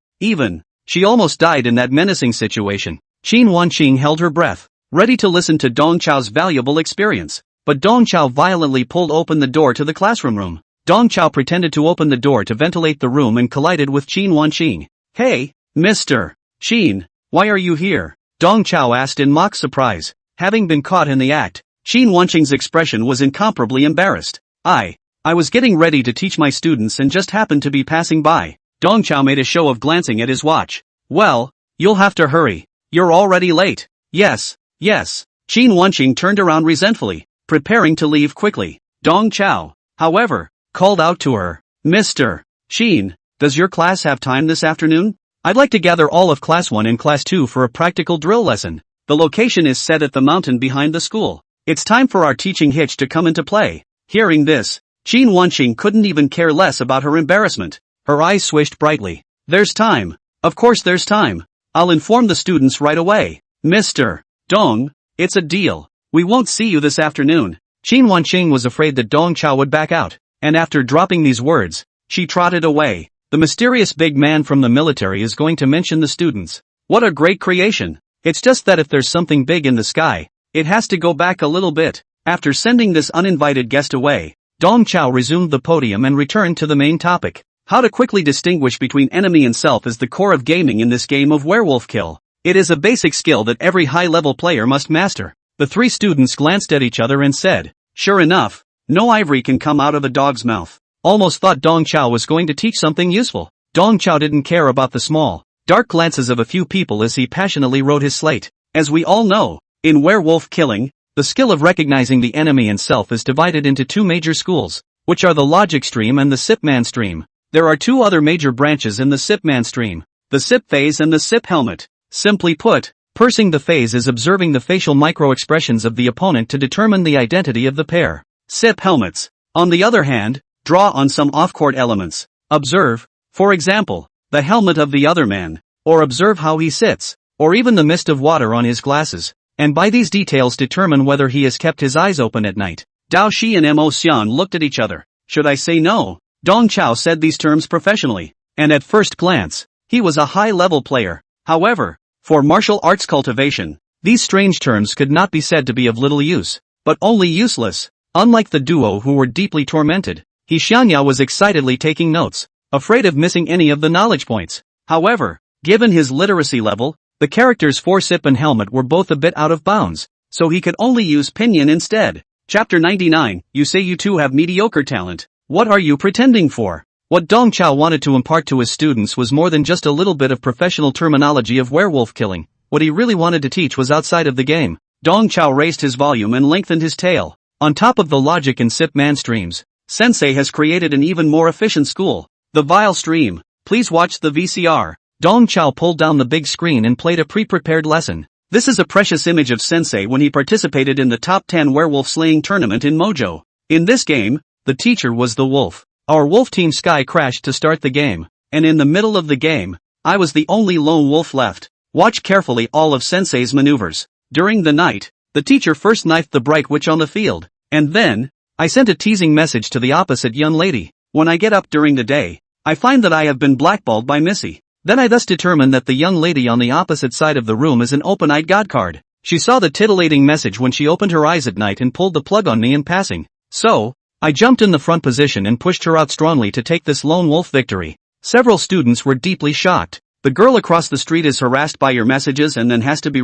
She almost died in that menacing situation. Qin Wanqing held her breath, ready to listen to Dong Chao's valuable experience, but Dong Chao violently pulled open the door to the classroom room. Dong Chao pretended to open the door to ventilate the room and collided with Qin Wanqing. "Hey, Mr. Qin, why are you here?" Dong Chao asked in mock surprise. Having been caught in the act, Qin Wanqing's expression was incomparably embarrassed. I was getting ready to teach my students and just happened to be passing by." Dong Chao made a show of glancing at his watch. "Well, you'll have to hurry. You're already late." Yes. Qin Wanqing turned around resentfully, preparing to leave quickly. Dong Chao, however, called out to her, "Mr. Qin, does your class have time this afternoon? I'd like to gather all of Class 1 and Class 2 for a practical drill lesson. The location is set at the mountain behind the school. It's time for our teaching hitch to come into play." Hearing this, Qin Wanqing couldn't even care less about her embarrassment. Her eyes swished brightly. "There's time. Of course there's time. I'll inform the students right away. Mr. Dong, it's a deal. We won't see you this afternoon." Qin Wanqing was afraid that Dong Chao would back out, and after dropping these words, she trotted away. The mysterious big man from the military is going to mention the students. What a great creation. It's just that if there's something big in the sky, it has to go back a little bit. After sending this uninvited guest away, Dong Chao resumed the podium and returned to the main topic. How to quickly distinguish between enemy and self is the core of gaming in this game of werewolf kill. It is a basic skill that every high-level player must master. The three students glanced at each other and said, "Sure enough, no ivory can come out of a dog's mouth." Almost thought Dong Chao was going to teach something useful. Dong Chao didn't care about the small, dark glances of a few people as he passionately wrote his slate. As we all know, in werewolf killing, the skill of recognizing the enemy and self is divided into two major schools, which are the logic stream and the Sipman stream. There are two other major branches in the Sipman stream. the sip phase and the sip helmet. Simply put, pursing the phase is observing the facial micro-expressions of the opponent to determine the identity of the pair. Sip helmets, on the other hand, draw on some off-court elements. Observe, for example, the helmet of the other man, or observe how he sits, or even the mist of water on his glasses, and by these details determine whether he has kept his eyes open at night. Dao Shi and Mo Xian looked at each other. Should I say no? Dong Chao said these terms professionally, and at first glance, he was a high-level player. However, for martial arts cultivation, these strange terms could not be said to be of little use, but only useless. Unlike the duo who were deeply tormented, He Xianya was excitedly taking notes, afraid of missing any of the knowledge points. However, given his literacy level, the characters for Sip and Helmet were both a bit out of bounds, so he could only use Pinyin instead. Chapter 99, You say you two have mediocre talent. What are you pretending for? What Dong Chao wanted to impart to his students was more than just a little bit of professional terminology of werewolf killing. What he really wanted to teach was outside of the game. Dong Chao raised his volume and lengthened his tail. On top of the logic and Sip man streams, Sensei has created an even more efficient school. The Vile stream. Please watch the VCR. Dong Chao pulled down the big screen and played a pre-prepared lesson. This is a precious image of Sensei when he participated in the top 10 werewolf slaying tournament in Mojo. In this game, the teacher was the wolf. Our wolf team Sky crashed to start the game, and in the middle of the game, I was the only lone wolf left. Watch carefully all of Sensei's maneuvers. During the night, the teacher first knifed the bright witch on the field, and then, I sent a teasing message to the opposite young lady. When I get up during the day, I find that I have been blackballed by Missy. Then I thus determined that the young lady on the opposite side of the room is an open-eyed godcard. She saw the titillating message when she opened her eyes at night and pulled the plug on me in passing. So, I jumped in the front position and pushed her out strongly to take this lone wolf victory. Several students were deeply shocked. The girl across the street is harassed by your messages and then has to be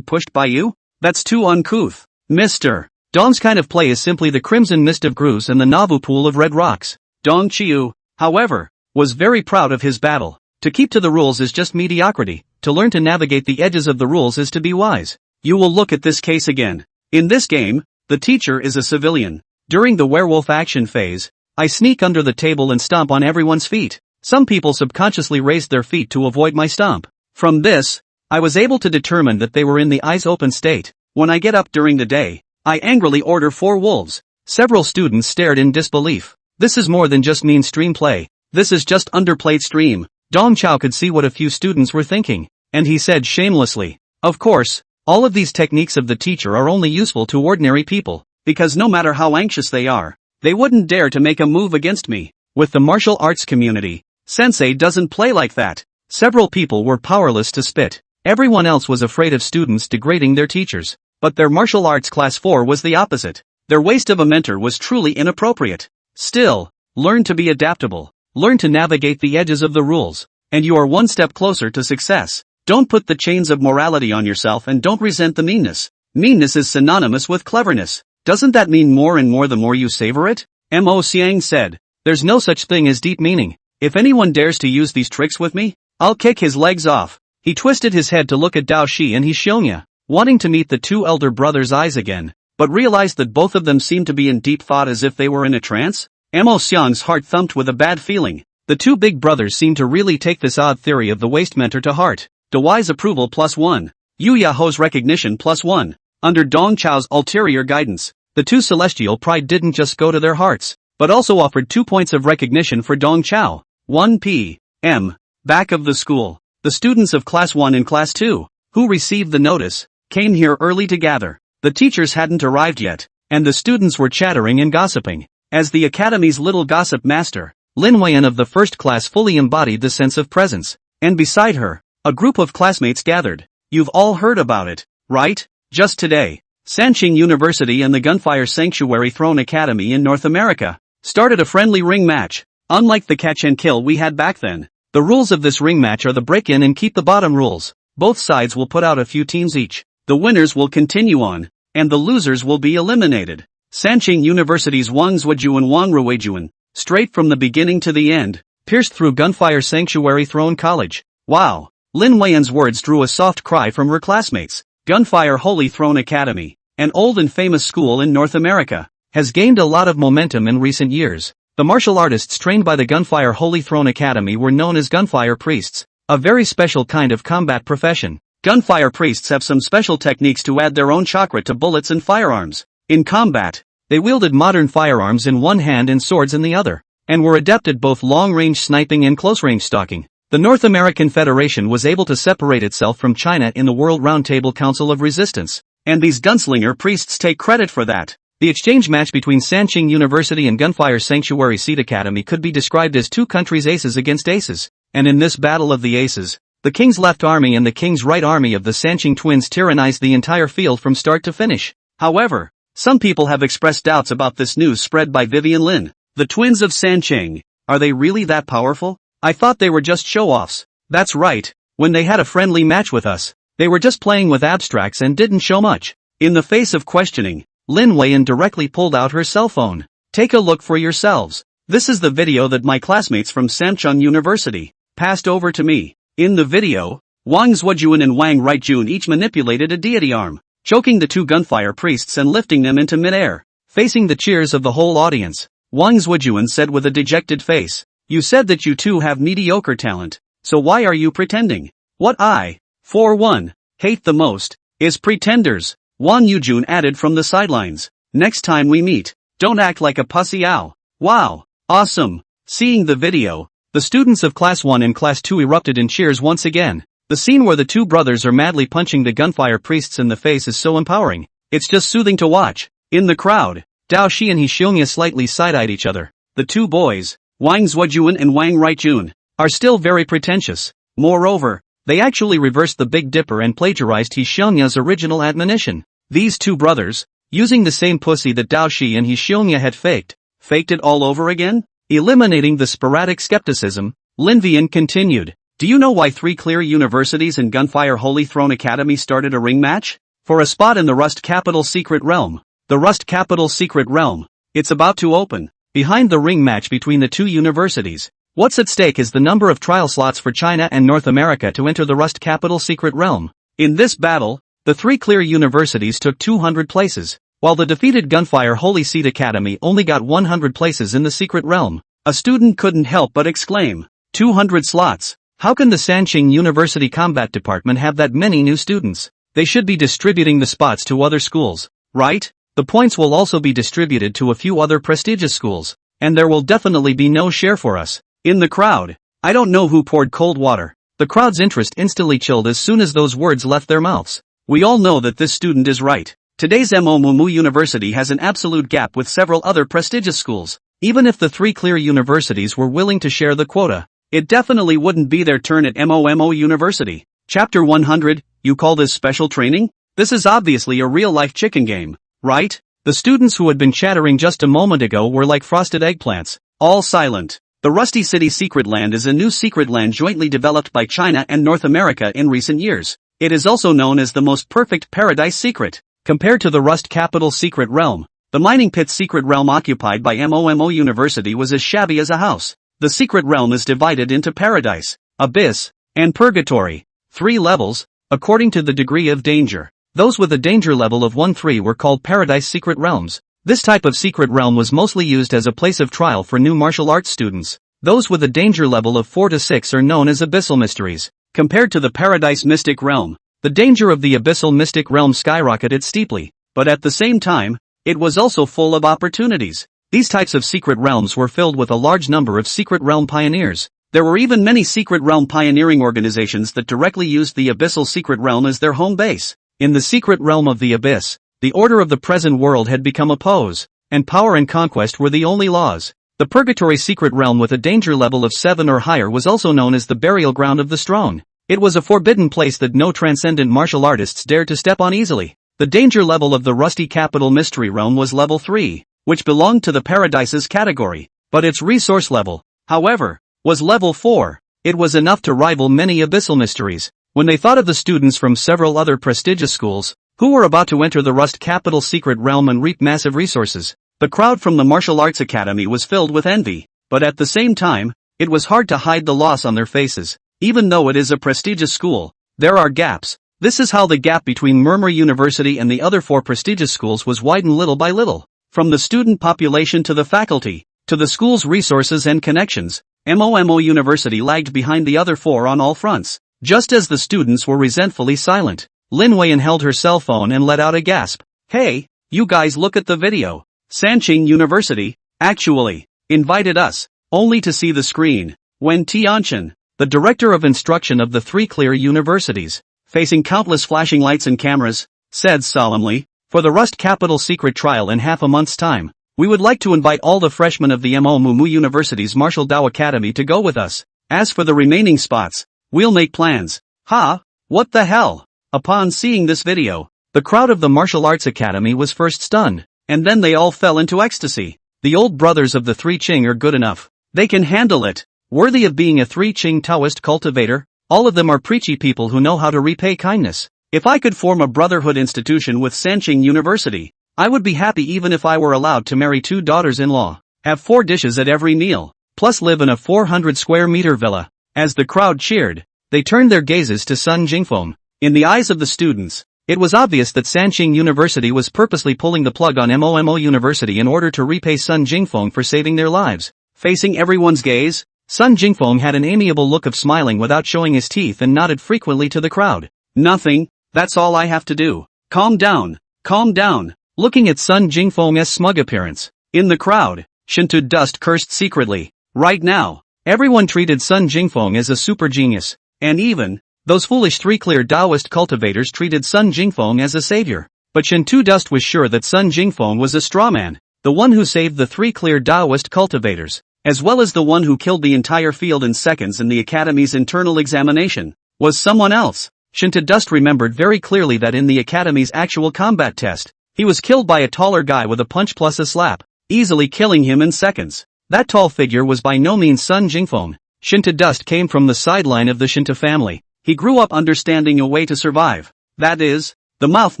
pushed by you? That's too uncouth. Mr. Dong's kind of play is simply the crimson mist of Grus and the Navu pool of red rocks. Dong Chiu, however, was very proud of his battle. To keep to the rules is just mediocrity. To learn to navigate the edges of the rules is to be wise. You will look at this case again. In this game, the teacher is a civilian. During the werewolf action phase, I sneak under the table and stomp on everyone's feet. Some people subconsciously raised their feet to avoid my stomp. From this, I was able to determine that they were in the eyes open state. When I get up during the day, I angrily order 4 wolves. Several students stared in disbelief. This is more than just mean stream play. This is just underplayed stream. Dong Chao could see what a few students were thinking, and he said shamelessly, of course, all of these techniques of the teacher are only useful to ordinary people, because no matter how anxious they are, they wouldn't dare to make a move against me. With the martial arts community, Sensei doesn't play like that. Several people were powerless to spit. Everyone else was afraid of students degrading their teachers, but their martial arts class 4 was the opposite. Their waste of a mentor was truly inappropriate. Still, learn to be adaptable. Learn to navigate the edges of the rules, and you are one step closer to success. Don't put the chains of morality on yourself and don't resent the meanness. Meanness is synonymous with cleverness. Doesn't that mean more and more the more you savor it? Mo Xiang said, there's no such thing as deep meaning. If anyone dares to use these tricks with me, I'll kick his legs off. He twisted his head to look at Dao Shi and He Xiongya, wanting to meet the 2 elder brothers' eyes again, but realized that both of them seemed to be in deep thought as if they were in a trance. Mo Xiang's heart thumped with a bad feeling. The 2 big brothers seemed to really take this odd theory of the waste mentor to heart. Dawai's approval +1. Yu Yaho's recognition +1. Under Dong Chao's ulterior guidance, the 2 celestial pride didn't just go to their hearts, but also offered 2 points of recognition for Dong Chao. 1 p.m. Back of the school. The students of Class 1 and Class 2, who received the notice, came here early to gather. The teachers hadn't arrived yet, and the students were chattering and gossiping. As the academy's little gossip master, Lin Weian of the first class fully embodied the sense of presence, and beside her, a group of classmates gathered. You've all heard about it, right? Just today, Sanqing University and the Gunfire Sanctuary Throne Academy in North America started a friendly ring match. Unlike the catch and kill we had back then, the rules of this ring match are the break-in and keep the bottom rules. Both sides will put out a few teams each. The winners will continue on, and the losers will be eliminated. Sanqing University's Wang Zhuojuan Wang Ruijuan, straight from the beginning to the end, pierced through Gunfire Sanctuary Throne College. Wow! Lin Weian's words drew a soft cry from her classmates. Gunfire Holy Throne Academy, an old and famous school in North America, has gained a lot of momentum in recent years. The martial artists trained by the Gunfire Holy Throne Academy were known as Gunfire Priests. a very special kind of combat profession. Gunfire priests have some special techniques to add their own chakra to bullets and firearms. In combat, they wielded modern firearms in one hand and swords in the other, and were adept at both long-range sniping and close-range stalking. The North American Federation was able to separate itself from China in the World Roundtable Council of Resistance, and these gunslinger priests take credit for that. The exchange match between Sanqing University and Gunfire Sanctuary Seed Academy could be described as two countries' aces against aces, and in this battle of the aces, the King's Left Army and the King's Right Army of the Sanqing twins tyrannized the entire field from start to finish. However, some people have expressed doubts about this news spread by Vivian Lin. The twins of Sanqing, are they really that powerful? I thought they were just show-offs. That's right, when they had a friendly match with us, they were just playing with abstracts and didn't show much. In the face of questioning, Lin Weiyan directly pulled out her cell phone. Take a look for yourselves. This is the video that my classmates from Samchung University passed over to me. In the video, Wang Zhuojun and Wang Rightjun each manipulated a deity arm, choking the two gunfire priests and lifting them into midair. Facing the cheers of the whole audience, Wang Zhuojun said with a dejected face, "You said that you two have mediocre talent, so why are you pretending? What I, for one, hate the most, is pretenders." Wang Yujun added from the sidelines, "Next time we meet, don't act like a pussy owl." Wow, awesome. Seeing the video, the students of Class 1 and Class 2 erupted in cheers once again. The scene where the two brothers are madly punching the gunfire priests in the face is so empowering. It's just soothing to watch. In the crowd, Dao Shi and He Xiongya slightly side-eyed each other. The two boys, Wang Zhuojun and Wang Rightjun, are still very pretentious. Moreover, they actually reversed the Big Dipper and plagiarized He Xiongya's original admonition. These two brothers, using the same pussy that Dao Shi and He Xiongya had faked it all over again? Eliminating the sporadic skepticism, Lin Weiyan continued. Do you know why 3 clear universities and Gunfire Holy Throne Academy started a ring match? For a spot in the Rust Capital Secret Realm. The Rust Capital Secret Realm. It's about to open. Behind the ring match between the two universities, what's at stake is the number of trial slots for China and North America to enter the Rust Capital Secret Realm. In this battle, the 3 clear universities took 200 places, while the defeated Gunfire Holy Seed Academy only got 100 places in the Secret Realm. A student couldn't help but exclaim, 200 slots. How can the Sanqing University Combat Department have that many new students? They should be distributing the spots to other schools, right? The points will also be distributed to a few other prestigious schools, and there will definitely be no share for us. In the crowd, I don't know who poured cold water. The crowd's interest instantly chilled as soon as those words left their mouths. We all know that this student is right. Today's Mumu University has an absolute gap with several other prestigious schools. Even if the 3 clear universities were willing to share the quota, it definitely wouldn't be their turn at Momo University. Chapter 100, you call this special training? This is obviously a real-life chicken game, right? The students who had been chattering just a moment ago were like frosted eggplants, all silent. The Rusty City Secret Land is a new secret land jointly developed by China and North America in recent years. It is also known as the most perfect paradise secret. Compared to the Rust Capital Secret Realm, the Mining Pit Secret Realm occupied by Momo University was as shabby as a house. The Secret Realm is divided into Paradise, Abyss, and Purgatory, 3 levels, according to the degree of danger. Those with a danger level of 1-3 were called Paradise Secret Realms. This type of secret realm was mostly used as a place of trial for new martial arts students. Those with a danger level of 4-6 are known as Abyssal Mysteries. Compared to the Paradise Mystic Realm, the danger of the Abyssal Mystic Realm skyrocketed steeply, but at the same time, it was also full of opportunities. These types of secret realms were filled with a large number of secret realm pioneers. There were even many secret realm pioneering organizations that directly used the Abyssal Secret Realm as their home base. In the secret realm of the Abyss, the order of the present world had become a pose, and power and conquest were the only laws. The Purgatory Secret Realm with a danger level of 7 or higher was also known as the burial ground of the strong. It was a forbidden place that no transcendent martial artists dared to step on easily. The danger level of the Rusty Capital Mystery Realm was level 3, which belonged to the Paradises category, but its resource level, however, was level 4. It was enough to rival many Abyssal Mysteries. When they thought of the students from several other prestigious schools, who were about to enter the Rust Capital Secret Realm and reap massive resources, the crowd from the Martial Arts Academy was filled with envy, but at the same time, it was hard to hide the loss on their faces. Even though it is a prestigious school, there are gaps. This is how the gap between Murmur University and the other 4 prestigious schools was widened little by little. From the student population to the faculty, to the school's resources and connections, MOMO University lagged behind the other four on all fronts. Just as the students were resentfully silent, Lin Weian held her cell phone and let out a gasp. Hey, you guys, look at the video. Sanqing University, actually, invited us, only to see the screen. When Tianchen, the director of instruction of the three clear universities, facing countless flashing lights and cameras, said solemnly, for the Rust Capital secret trial in half a month's time, we would like to invite all the freshmen of the MOMO University's Martial Dao Academy to go with us. As for the remaining spots, we'll make plans. Ha! What the hell? Upon seeing this video, the crowd of the Martial Arts Academy was first stunned, and then they all fell into ecstasy. The old brothers of the Three Qing are good enough. They can handle it. Worthy of being a Three Qing Taoist cultivator, all of them are preachy people who know how to repay kindness. If I could form a brotherhood institution with Sanqing University, I would be happy even if I were allowed to marry 2 daughters-in-law, have 4 dishes at every meal, plus live in a 400 square meter villa. As the crowd cheered, they turned their gazes to Sun Jingfeng. In the eyes of the students, it was obvious that Sanqing University was purposely pulling the plug on MOMO University in order to repay Sun Jingfeng for saving their lives. Facing everyone's gaze, Sun Jingfeng had an amiable look of smiling without showing his teeth and nodded frequently to the crowd. Nothing, that's all I have to do. Calm down, calm down. Looking at Sun Jingfeng's smug appearance, in the crowd, Shintu Dust cursed secretly. Right now, everyone treated Sun Jingfeng as a super genius, and even, those foolish three clear Taoist cultivators treated Sun Jingfeng as a savior. But Shintu Dust was sure that Sun Jingfeng was a strawman, the one who saved the three clear Taoist cultivators, as well as the one who killed the entire field in seconds in the Academy's internal examination, was someone else. Shintu Dust remembered very clearly that in the Academy's actual combat test, he was killed by a taller guy with a punch plus a slap, easily killing him in seconds. That tall figure was by no means Sun Jingfeng. Shintu Dust came from the sideline of the Shintu family. He grew up understanding a way to survive. That is, the mouth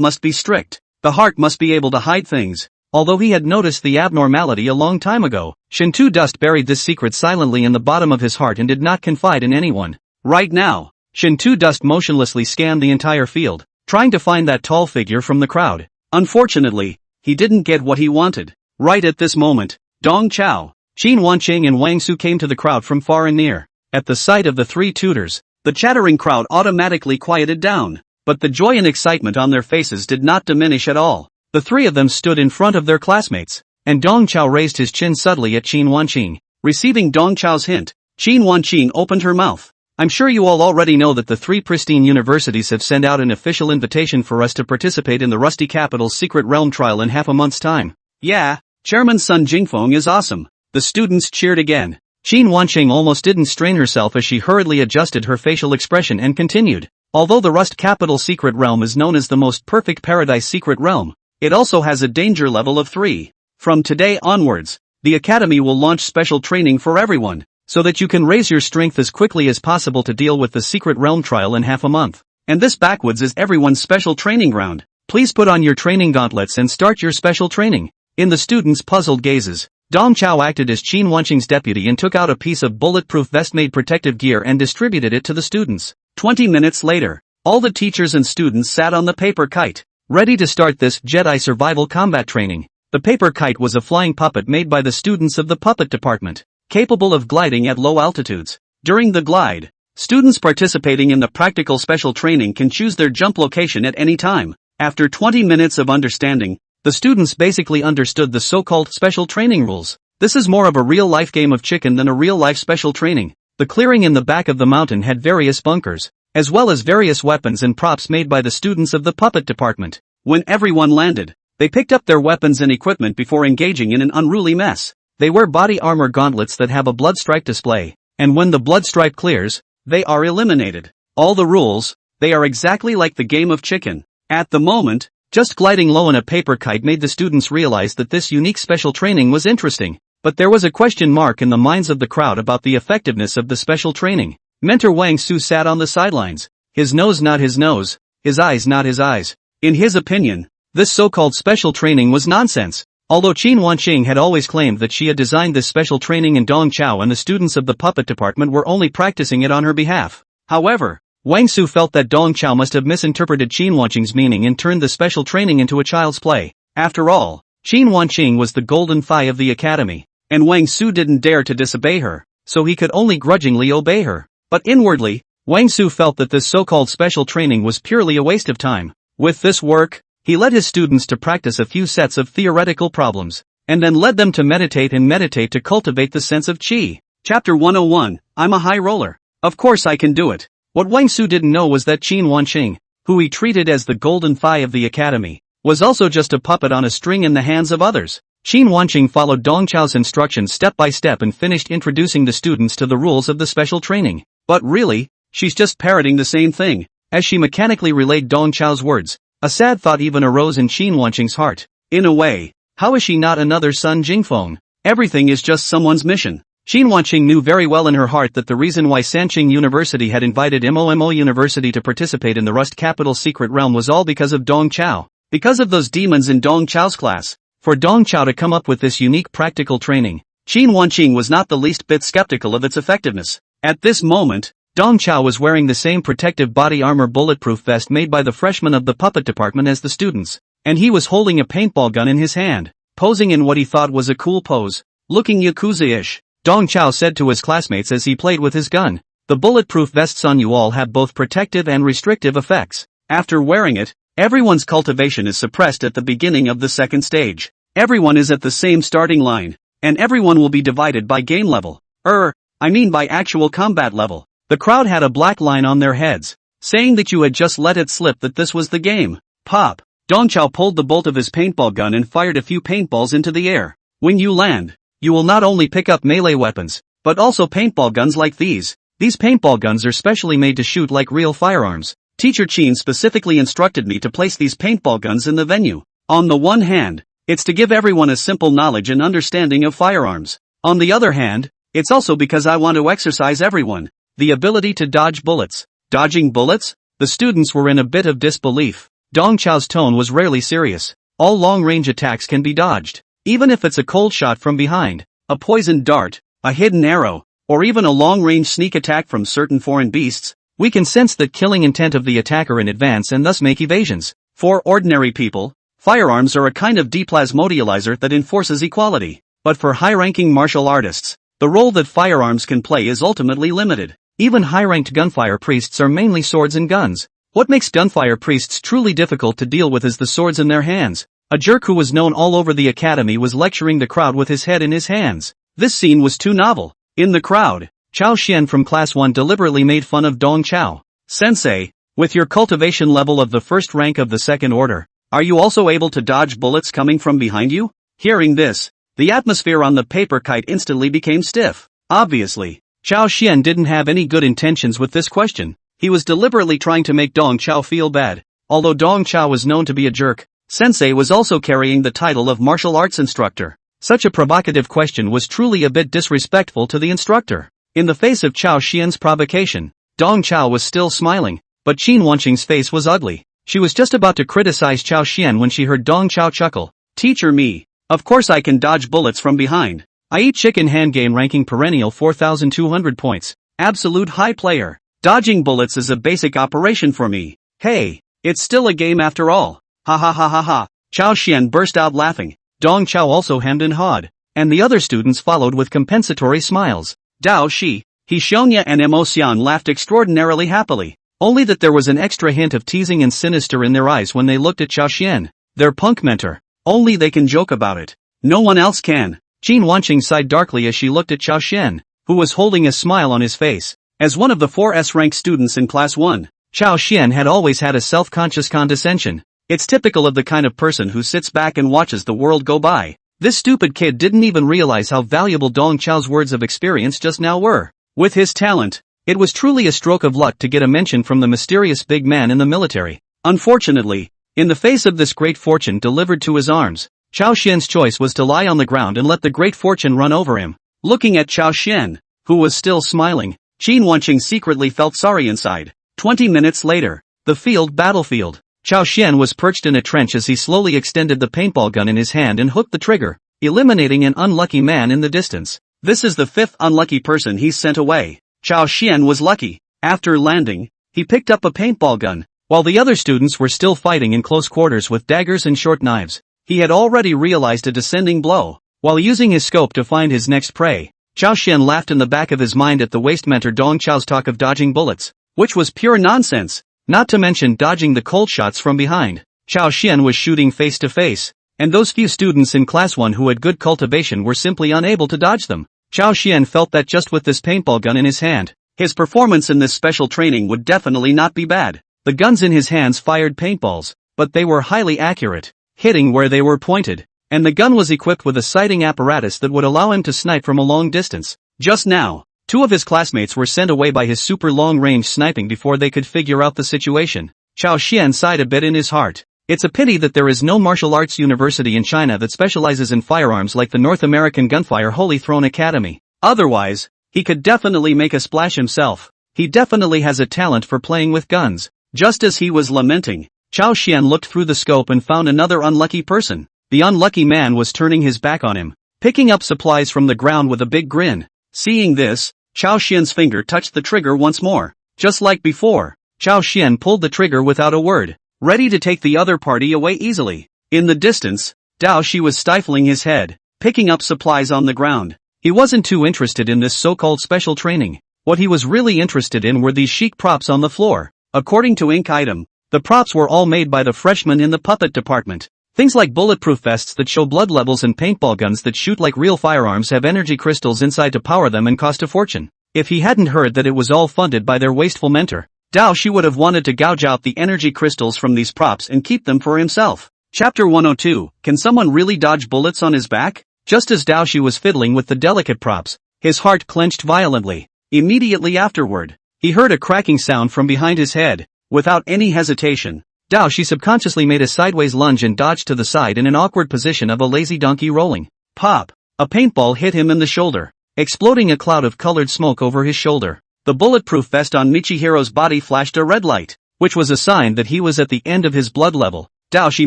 must be strict, the heart must be able to hide things. Although he had noticed the abnormality a long time ago, Shintu Dust buried this secret silently in the bottom of his heart and did not confide in anyone. Right now, Shintu Dust motionlessly scanned the entire field, trying to find that tall figure from the crowd. Unfortunately, he didn't get what he wanted. Right at this moment, Dong Chao, Qin Wanqing and Wang Su came to the crowd from far and near. At the sight of the three tutors, the chattering crowd automatically quieted down, but the joy and excitement on their faces did not diminish at all. The three of them stood in front of their classmates, and Dong Chao raised his chin subtly at Qin Wanqing. Receiving Dong Chao's hint, Qin Wanqing opened her mouth. I'm sure you all already know that the three pristine universities have sent out an official invitation for us to participate in the Rusty Capital's secret realm trial in half a month's time. Yeah, Chairman Sun Jingfeng is awesome. The students cheered again. Qin Wanqing almost didn't strain herself as she hurriedly adjusted her facial expression and continued. Although the Rust Capital secret realm is known as the most perfect paradise secret realm, it also has a danger level of 3. From today onwards, the Academy will launch special training for everyone, so that you can raise your strength as quickly as possible to deal with the secret realm trial in half a month. And this backwoods is everyone's special training ground. Please put on your training gauntlets and start your special training. In the students' puzzled gazes, Dong Chao acted as Qin Wanqing's deputy and took out a piece of bulletproof vest-made protective gear and distributed it to the students. 20 minutes later, all the teachers and students sat on the paper kite, ready to start this Jedi survival combat training. The paper kite was a flying puppet made by the students of the puppet department, capable of gliding at low altitudes. During the glide, students participating in the practical special training can choose their jump location at any time. After 20 minutes of understanding, the students basically understood the so-called special training rules. This is more of a real-life game of chicken than a real-life special training. The clearing in the back of the mountain had various bunkers, as well as various weapons and props made by the students of the puppet department. When everyone landed, they picked up their weapons and equipment before engaging in an unruly mess. They wear body armor gauntlets that have a blood stripe display, and when the blood stripe clears, they are eliminated. All the rules, they are exactly like the game of chicken. At the moment, just gliding low in a paper kite made the students realize that this unique special training was interesting, but there was a question mark in the minds of the crowd about the effectiveness of the special training. Mentor Wang Su sat on the sidelines, his nose not his nose, his eyes not his eyes. In his opinion, this so-called special training was nonsense. Although Qin Wanqing had always claimed that she had designed this special training and Dong Chao and the students of the puppet department were only practicing it on her behalf. However, Wang Su felt that Dong Chao must have misinterpreted Qin Wanqing's meaning and turned the special training into a child's play. After all, Qin Wanqing was the golden thigh of the academy, and Wang Su didn't dare to disobey her. so he could only grudgingly obey her. But inwardly, Wang Su felt that this so-called special training was purely a waste of time. With this work, he led his students to practice a few sets of theoretical problems, and then led them to meditate to cultivate the sense of qi. Chapter 101, I'm a high roller. Of course I can do it. What Wang Su didn't know was that Qin Wanqing, who he treated as the golden thigh of the academy, was also just a puppet on a string in the hands of others. Qin Wanqing followed Dong Chao's instructions step by step and finished introducing the students to the rules of the special training. But really, she's just parroting the same thing. As she mechanically relayed Dong Chao's words, a sad thought even arose in Qin Wanqing's heart. In a way, how is she not another Sun Jingfeng? Everything is just someone's mission. Qin Wanqing knew very well in her heart that the reason why Sanqing University had invited MOMO University to participate in the Rust Capital's secret realm was all because of Dong Chao. Because of those demons in Dong Chao's class. For Dong Chao to come up with this unique practical training, Qin Wanqing was not the least bit skeptical of its effectiveness. At this moment, Dong Chao was wearing the same protective body armor bulletproof vest made by the freshmen of the puppet department as the students, and he was holding a paintball gun in his hand, posing in what he thought was a cool pose, looking Yakuza-ish. Dong Chao said to his classmates as he played with his gun, "The bulletproof vests on you all have both protective and restrictive effects. After wearing it, everyone's cultivation is suppressed at the beginning of the second stage. Everyone is at the same starting line, and everyone will be divided by game level. By actual combat level." The crowd had a black line on their heads, saying that you had just let it slip that this was the game. Pop! Dong Chao pulled the bolt of his paintball gun and fired a few paintballs into the air. When you land, you will not only pick up melee weapons, but also paintball guns like these. These paintball guns are specially made to shoot like real firearms. Teacher Qin specifically instructed me to place these paintball guns in the venue. On the one hand, it's to give everyone a simple knowledge and understanding of firearms. On the other hand, it's also because I want to exercise everyone the ability to dodge bullets. Dodging bullets? The students were in a bit of disbelief. Dong Chao's tone was rarely serious. All long-range attacks can be dodged. Even if it's a cold shot from behind, a poisoned dart, a hidden arrow, or even a long-range sneak attack from certain foreign beasts, we can sense the killing intent of the attacker in advance and thus make evasions. For ordinary people, firearms are a kind of deplasmodializer that enforces equality. But for high-ranking martial artists, the role that firearms can play is ultimately limited. Even high-ranked gunfire priests are mainly swords and guns. What makes gunfire priests truly difficult to deal with is the swords in their hands. A jerk who was known all over the academy was lecturing the crowd with his head in his hands. This scene was too novel. In the crowd, Chao Xian from Class 1 deliberately made fun of Dong Chao. "Sensei, with your cultivation level of the first rank of the second order, are you also able to dodge bullets coming from behind you?" Hearing this, the atmosphere on the paper kite instantly became stiff. Obviously, Chao Xian didn't have any good intentions with this question. He was deliberately trying to make Dong Chao feel bad. Although Dong Chao was known to be a jerk, Sensei was also carrying the title of martial arts instructor. Such a provocative question was truly a bit disrespectful to the instructor. In the face of Chao Xian's provocation, Dong Chao was still smiling, but Qin Wanqing's face was ugly. She was just about to criticize Chao Xian when she heard Dong Chao chuckle. "Teacher me. Of course I can dodge bullets from behind. I eat chicken hand game ranking perennial 4,200 points. Absolute high player. Dodging bullets is a basic operation for me. Hey, it's still a game after all. Ha ha ha ha ha." Chao Xian burst out laughing. Dong Chao also hemmed and hawed, and the other students followed with compensatory smiles. Dao Shi, Hixionia and Mo Xian laughed extraordinarily happily. Only that there was an extra hint of teasing and sinister in their eyes when they looked at Chao Xian, their punk mentor. Only they can joke about it. No one else can. Qin Wanqing sighed darkly as she looked at Chao Xian, who was holding a smile on his face. As one of the 4S rank students in Class 1, Chao Xian had always had a self-conscious condescension. It's typical of the kind of person who sits back and watches the world go by. This stupid kid didn't even realize how valuable Dong Chao's words of experience just now were. With his talent, it was truly a stroke of luck to get a mention from the mysterious big man in the military. Unfortunately, in the face of this great fortune delivered to his arms, Chao Xian's choice was to lie on the ground and let the great fortune run over him. Looking at Chao Xian, who was still smiling, Qin Wanqing secretly felt sorry inside. 20 minutes later, the battlefield. Chao Xian was perched in a trench as he slowly extended the paintball gun in his hand and hooked the trigger, eliminating an unlucky man in the distance. This is the 5th unlucky person he's sent away. Chao Xian was lucky. After landing, he picked up a paintball gun, while the other students were still fighting in close quarters with daggers and short knives. He had already realized a descending blow. While using his scope to find his next prey, Chao Xian laughed in the back of his mind at the waste mentor Dong Chao's talk of dodging bullets, which was pure nonsense, not to mention dodging the cold shots from behind. Chao Xian was shooting face to face, and those few students in Class 1 who had good cultivation were simply unable to dodge them. Chao Xian felt that just with this paintball gun in his hand, his performance in this special training would definitely not be bad. The guns in his hands fired paintballs, but they were highly accurate, hitting where they were pointed, and the gun was equipped with a sighting apparatus that would allow him to snipe from a long distance. Just now, 2 of his classmates were sent away by his super long-range sniping before they could figure out the situation. Chao Xian sighed a bit in his heart. It's a pity that there is no martial arts university in China that specializes in firearms like the North American Gunfire Holy Throne Academy. Otherwise, he could definitely make a splash himself. He definitely has a talent for playing with guns. Just as he was lamenting, Chao Xian looked through the scope and found another unlucky person. The unlucky man was turning his back on him, picking up supplies from the ground with a big grin. Seeing this, Chao Xian's finger touched the trigger once more. Just like before, Chao Xian pulled the trigger without a word, ready to take the other party away easily. In the distance, Dao Shi was stifling his head, picking up supplies on the ground. He wasn't too interested in this so-called special training. What he was really interested in were these chic props on the floor. According to Ink Item, the props were all made by the freshmen in the puppet department. Things like bulletproof vests that show blood levels and paintball guns that shoot like real firearms have energy crystals inside to power them and cost a fortune. If he hadn't heard that it was all funded by their wasteful mentor, Dao Shi would have wanted to gouge out the energy crystals from these props and keep them for himself. Chapter 102, Can someone really dodge bullets on his back? Just as Dao Shi was fiddling with the delicate props, his heart clenched violently. Immediately afterward, he heard a cracking sound from behind his head. Without any hesitation, Dao Shi subconsciously made a sideways lunge and dodged to the side in an awkward position of a lazy donkey rolling. Pop! A paintball hit him in the shoulder, exploding a cloud of colored smoke over his shoulder. The bulletproof vest on Michihiro's body flashed a red light, which was a sign that he was at the end of his blood level. Dao Shi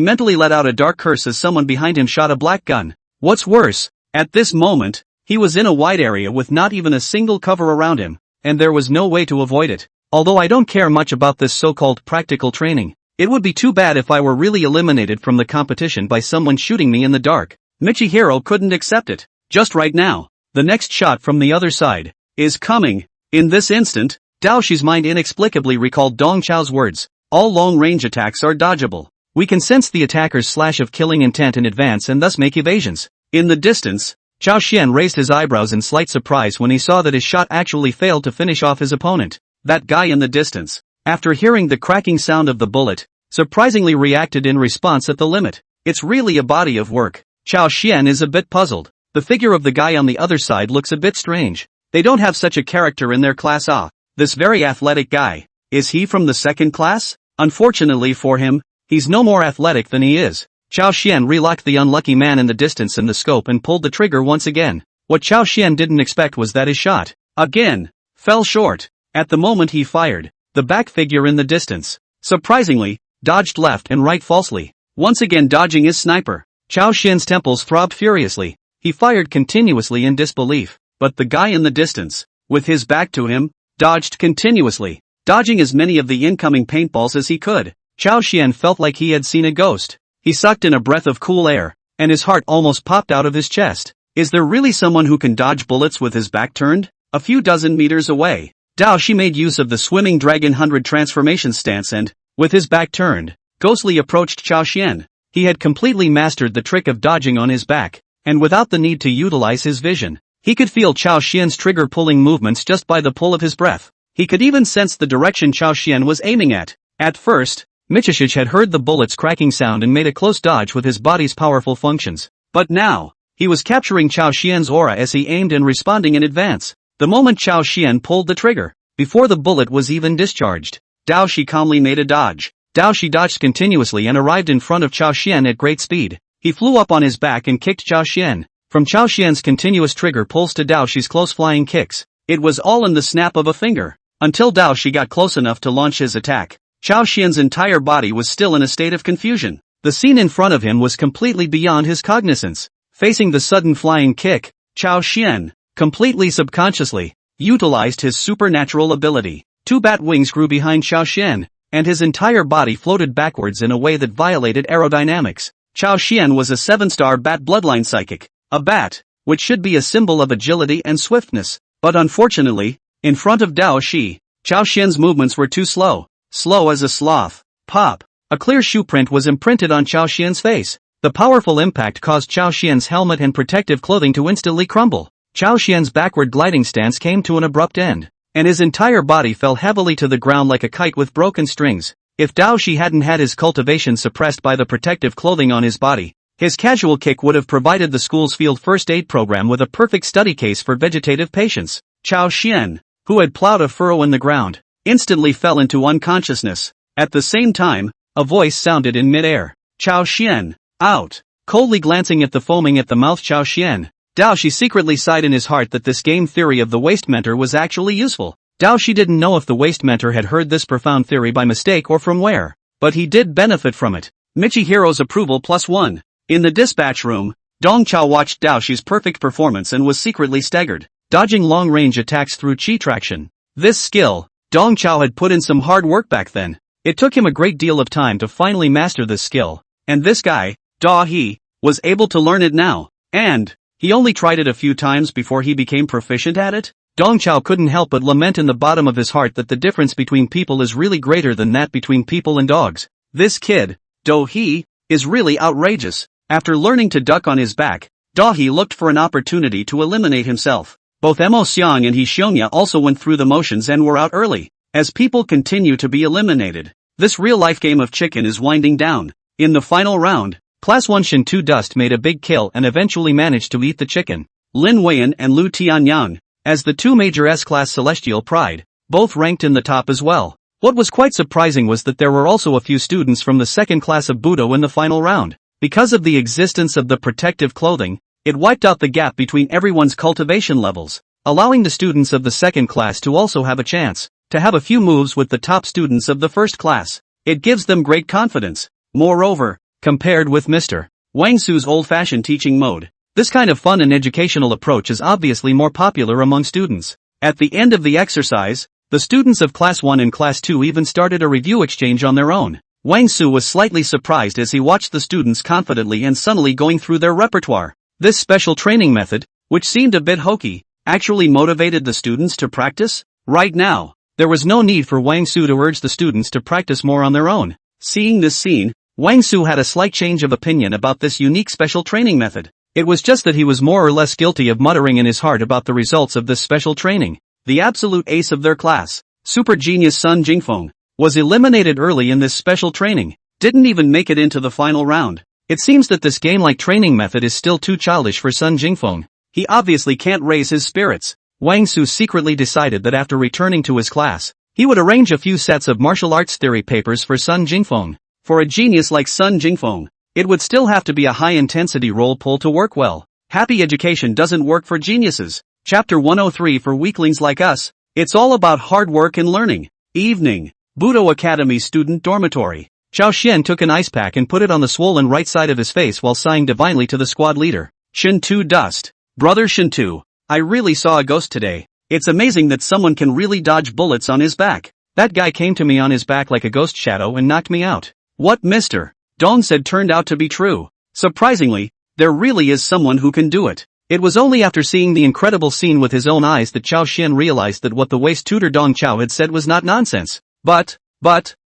mentally let out a dark curse as someone behind him shot a black gun. What's worse, at this moment, he was in a wide area with not even a single cover around him, and there was no way to avoid it. Although I don't care much about this so-called practical training, it would be too bad if I were really eliminated from the competition by someone shooting me in the dark. Michihiro couldn't accept it. Just right now, the next shot from the other side is coming. In this instant, Dao Shi's mind inexplicably recalled Dong Chao's words. All long-range attacks are dodgeable. We can sense the attacker's slash of killing intent in advance and thus make evasions. In the distance, Chao Xian raised his eyebrows in slight surprise when he saw that his shot actually failed to finish off his opponent. That guy in the distance, after hearing the cracking sound of the bullet, surprisingly reacted in response at the limit. It's really a body of work. Chao Xian is a bit puzzled. The figure of the guy on the other side looks a bit strange. They don't have such a character in their class. This very athletic guy, is he from the second class? Unfortunately for him, he's no more athletic than he is. Chao Xian relocked the unlucky man in the distance in the scope and pulled the trigger once again. What Chao Xian didn't expect was that his shot, again, fell short. At the moment he fired, the back figure in the distance, surprisingly, dodged left and right falsely, once again dodging his sniper. Chao Xian's temples throbbed furiously. He fired continuously in disbelief, but the guy in the distance, with his back to him, dodged continuously, dodging as many of the incoming paintballs as he could. Chao Xian felt like he had seen a ghost. He sucked in a breath of cool air, and his heart almost popped out of his chest. Is there really someone who can dodge bullets with his back turned? A few dozen meters away, Dao Shi made use of the swimming dragon 100 transformation stance and, with his back turned, ghostly approached Chao Xian. He had completely mastered the trick of dodging on his back, and without the need to utilize his vision, he could feel Chao Xian's trigger-pulling movements just by the pull of his breath. He could even sense the direction Chao Xian was aiming at. At first, Michishich had heard the bullet's cracking sound and made a close dodge with his body's powerful functions. But now, he was capturing Chao Xian's aura as he aimed and responding in advance. The moment Chao Xian pulled the trigger, before the bullet was even discharged, Dao Shi calmly made a dodge. Dao Shi dodged continuously and arrived in front of Chao Xian at great speed. He flew up on his back and kicked Chao Xian. From Chao Xian's continuous trigger pulls to Dao Shi's close flying kicks, it was all in the snap of a finger. Until Dao Shi got close enough to launch his attack, Chao Xian's entire body was still in a state of confusion. The scene in front of him was completely beyond his cognizance. Facing the sudden flying kick, Chao Xian, completely subconsciously, utilized his supernatural ability. Two bat wings grew behind Chao Xian, and his entire body floated backwards in a way that violated aerodynamics. Chao Xian was a 7-star bat bloodline psychic. A bat, which should be a symbol of agility and swiftness. But unfortunately, in front of Dao Shi, Chao Xian's movements were too slow. Slow as a sloth. Pop! A clear shoe print was imprinted on Chao Xian's face. The powerful impact caused Chao Xian's helmet and protective clothing to instantly crumble. Chao Xian's backward gliding stance came to an abrupt end, and his entire body fell heavily to the ground like a kite with broken strings. If Dao Shi hadn't had his cultivation suppressed by the protective clothing on his body, his casual kick would have provided the school's field first aid program with a perfect study case for vegetative patients. Chao Xian, who had plowed a furrow in the ground, instantly fell into unconsciousness. At the same time, a voice sounded in midair. Chao Xian, out! Coldly glancing at the foaming at the mouth Chao Xian, Dao Shi secretly sighed in his heart that this game theory of the waste mentor was actually useful. Dao Shi didn't know if the waste mentor had heard this profound theory by mistake or from where, but he did benefit from it. Michihiro's approval +1. In the dispatch room, Dong Chao watched Dao Shi's perfect performance and was secretly staggered, dodging long-range attacks through chi traction. This skill, Dong Chao had put in some hard work back then. It took him a great deal of time to finally master this skill, and this guy, Da He, was able to learn it now, and he only tried it a few times before he became proficient at it. Dong Chao couldn't help but lament in the bottom of his heart that the difference between people is really greater than that between people and dogs. This kid, Do He, is really outrageous. After learning to duck on his back, Da He looked for an opportunity to eliminate himself. Both Mo Xiang and He Xiongya also went through the motions and were out early. As people continue to be eliminated, this real-life game of chicken is winding down. In the final round, Class 1 Shin 2 Dust made a big kill and eventually managed to eat the chicken. Lin Weiyan and Lu Tianyang, as the two major S-Class Celestial Pride, both ranked in the top as well. What was quite surprising was that there were also a few students from the second class of Budo in the final round. Because of the existence of the protective clothing, it wiped out the gap between everyone's cultivation levels, allowing the students of the second class to also have a chance to have a few moves with the top students of the first class. It gives them great confidence. Moreover, compared with Mr. Wang Su's old-fashioned teaching mode, this kind of fun and educational approach is obviously more popular among students. At the end of the exercise, the students of Class 1 and Class 2 even started a review exchange on their own. Wang Su was slightly surprised as he watched the students confidently and sunnily going through their repertoire. This special training method, which seemed a bit hokey, actually motivated the students to practice. Right now, there was no need for Wang Su to urge the students to practice more on their own. Seeing this scene, Wang Su had a slight change of opinion about this unique special training method. It was just that he was more or less guilty of muttering in his heart about the results of this special training. The absolute ace of their class, super genius Sun Jingfeng, was eliminated early in this special training, didn't even make it into the final round. It seems that this game-like training method is still too childish for Sun Jingfeng. He obviously can't raise his spirits. Wang Su secretly decided that after returning to his class, he would arrange a few sets of martial arts theory papers for Sun Jingfeng. For a genius like Sun Jingfeng, it would still have to be a high-intensity role pull to work well. Happy education doesn't work for geniuses. Chapter 103 for weaklings like us. It's all about hard work and learning. Evening. Budo Academy student dormitory. Chao Xian took an ice pack and put it on the swollen right side of his face while sighing divinely to the squad leader. Shin 2 Dust. Brother Shin 2, I really saw a ghost today. It's amazing that someone can really dodge bullets on his back. That guy came to me on his back like a ghost shadow and knocked me out. What Mr. Dong said turned out to be true. Surprisingly, there really is someone who can do it. It was only after seeing the incredible scene with his own eyes that Chao Xian realized that what the waste tutor Dong Chao had said was not nonsense. But,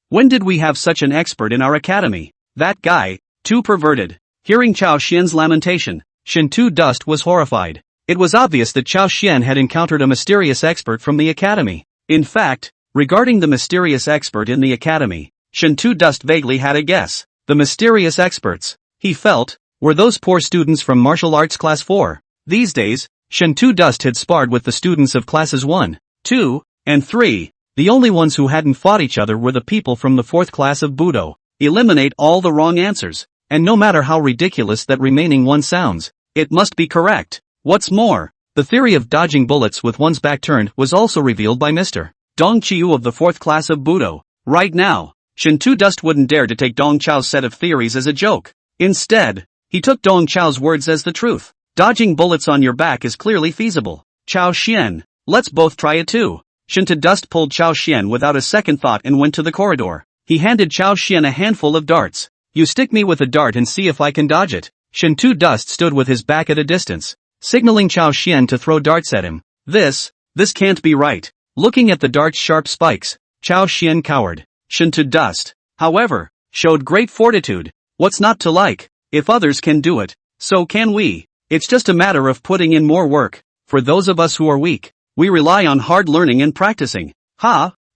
when did we have such an expert in our academy? That guy, too perverted. Hearing Chao Xian's lamentation, Shin 2 Dust was horrified. It was obvious that Chao Xian had encountered a mysterious expert from the academy. In fact, regarding the mysterious expert in the academy, Shin 2 Dust vaguely had a guess. The mysterious experts, he felt, were those poor students from martial arts class 4. These days, Shin 2 Dust had sparred with the students of classes 1, 2, and 3. The only ones who hadn't fought each other were the people from the 4th class of Budo. Eliminate all the wrong answers, and no matter how ridiculous that remaining one sounds, it must be correct. What's more, the theory of dodging bullets with one's back turned was also revealed by Mr. Dong Chiu of the 4th class of Budo. Right now, Shin 2 Dust wouldn't dare to take Dong Chao's set of theories as a joke. Instead, he took Dong Chao's words as the truth. Dodging bullets on your back is clearly feasible. Chao Xian, let's both try it too. Shin 2 Dust pulled Chao Xian without a second thought and went to the corridor. He handed Chao Xian a handful of darts. You stick me with a dart and see if I can dodge it. Shin 2 Dust stood with his back at a distance, signaling Chao Xian to throw darts at him. This can't be right. Looking at the dart's sharp spikes, Chao Xian cowered. Shin to dust, however, showed great fortitude. What's not to like? If others can do it, so can we. It's just a matter of putting in more work. For those of us who are weak, we rely on hard learning and practicing.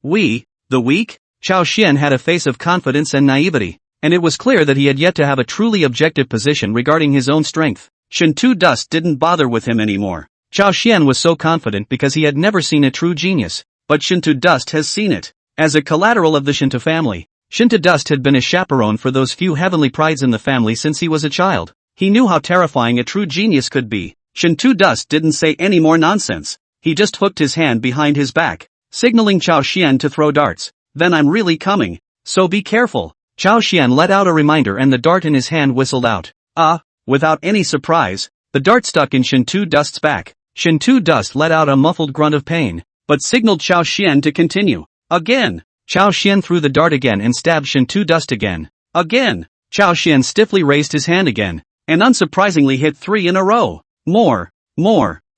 We, the weak? Chao Xian had a face of confidence and naivety, and it was clear that he had yet to have a truly objective position regarding his own strength. Shin to dust didn't bother with him anymore. Chao Xian was so confident because he had never seen a true genius, but Shin to dust has seen it. As a collateral of the Shin to family, Shin to dust had been a chaperone for those few heavenly prides in the family since he was a child. He knew how terrifying a true genius could be. Shin to dust didn't say any more nonsense. He just hooked his hand behind his back, signaling Chao Xian to throw darts. Then I'm really coming, so be careful. Chao Xian let out a reminder and the dart in his hand whistled out. Without any surprise, the dart stuck in Shin to dust's back. Shin to dust let out a muffled grunt of pain, but signaled Chao Xian to continue. Again. Chao Xian threw the dart again and stabbed Shin to dust again. Again. Chao Xian stiffly raised his hand again, and unsurprisingly hit 3 in a row. More.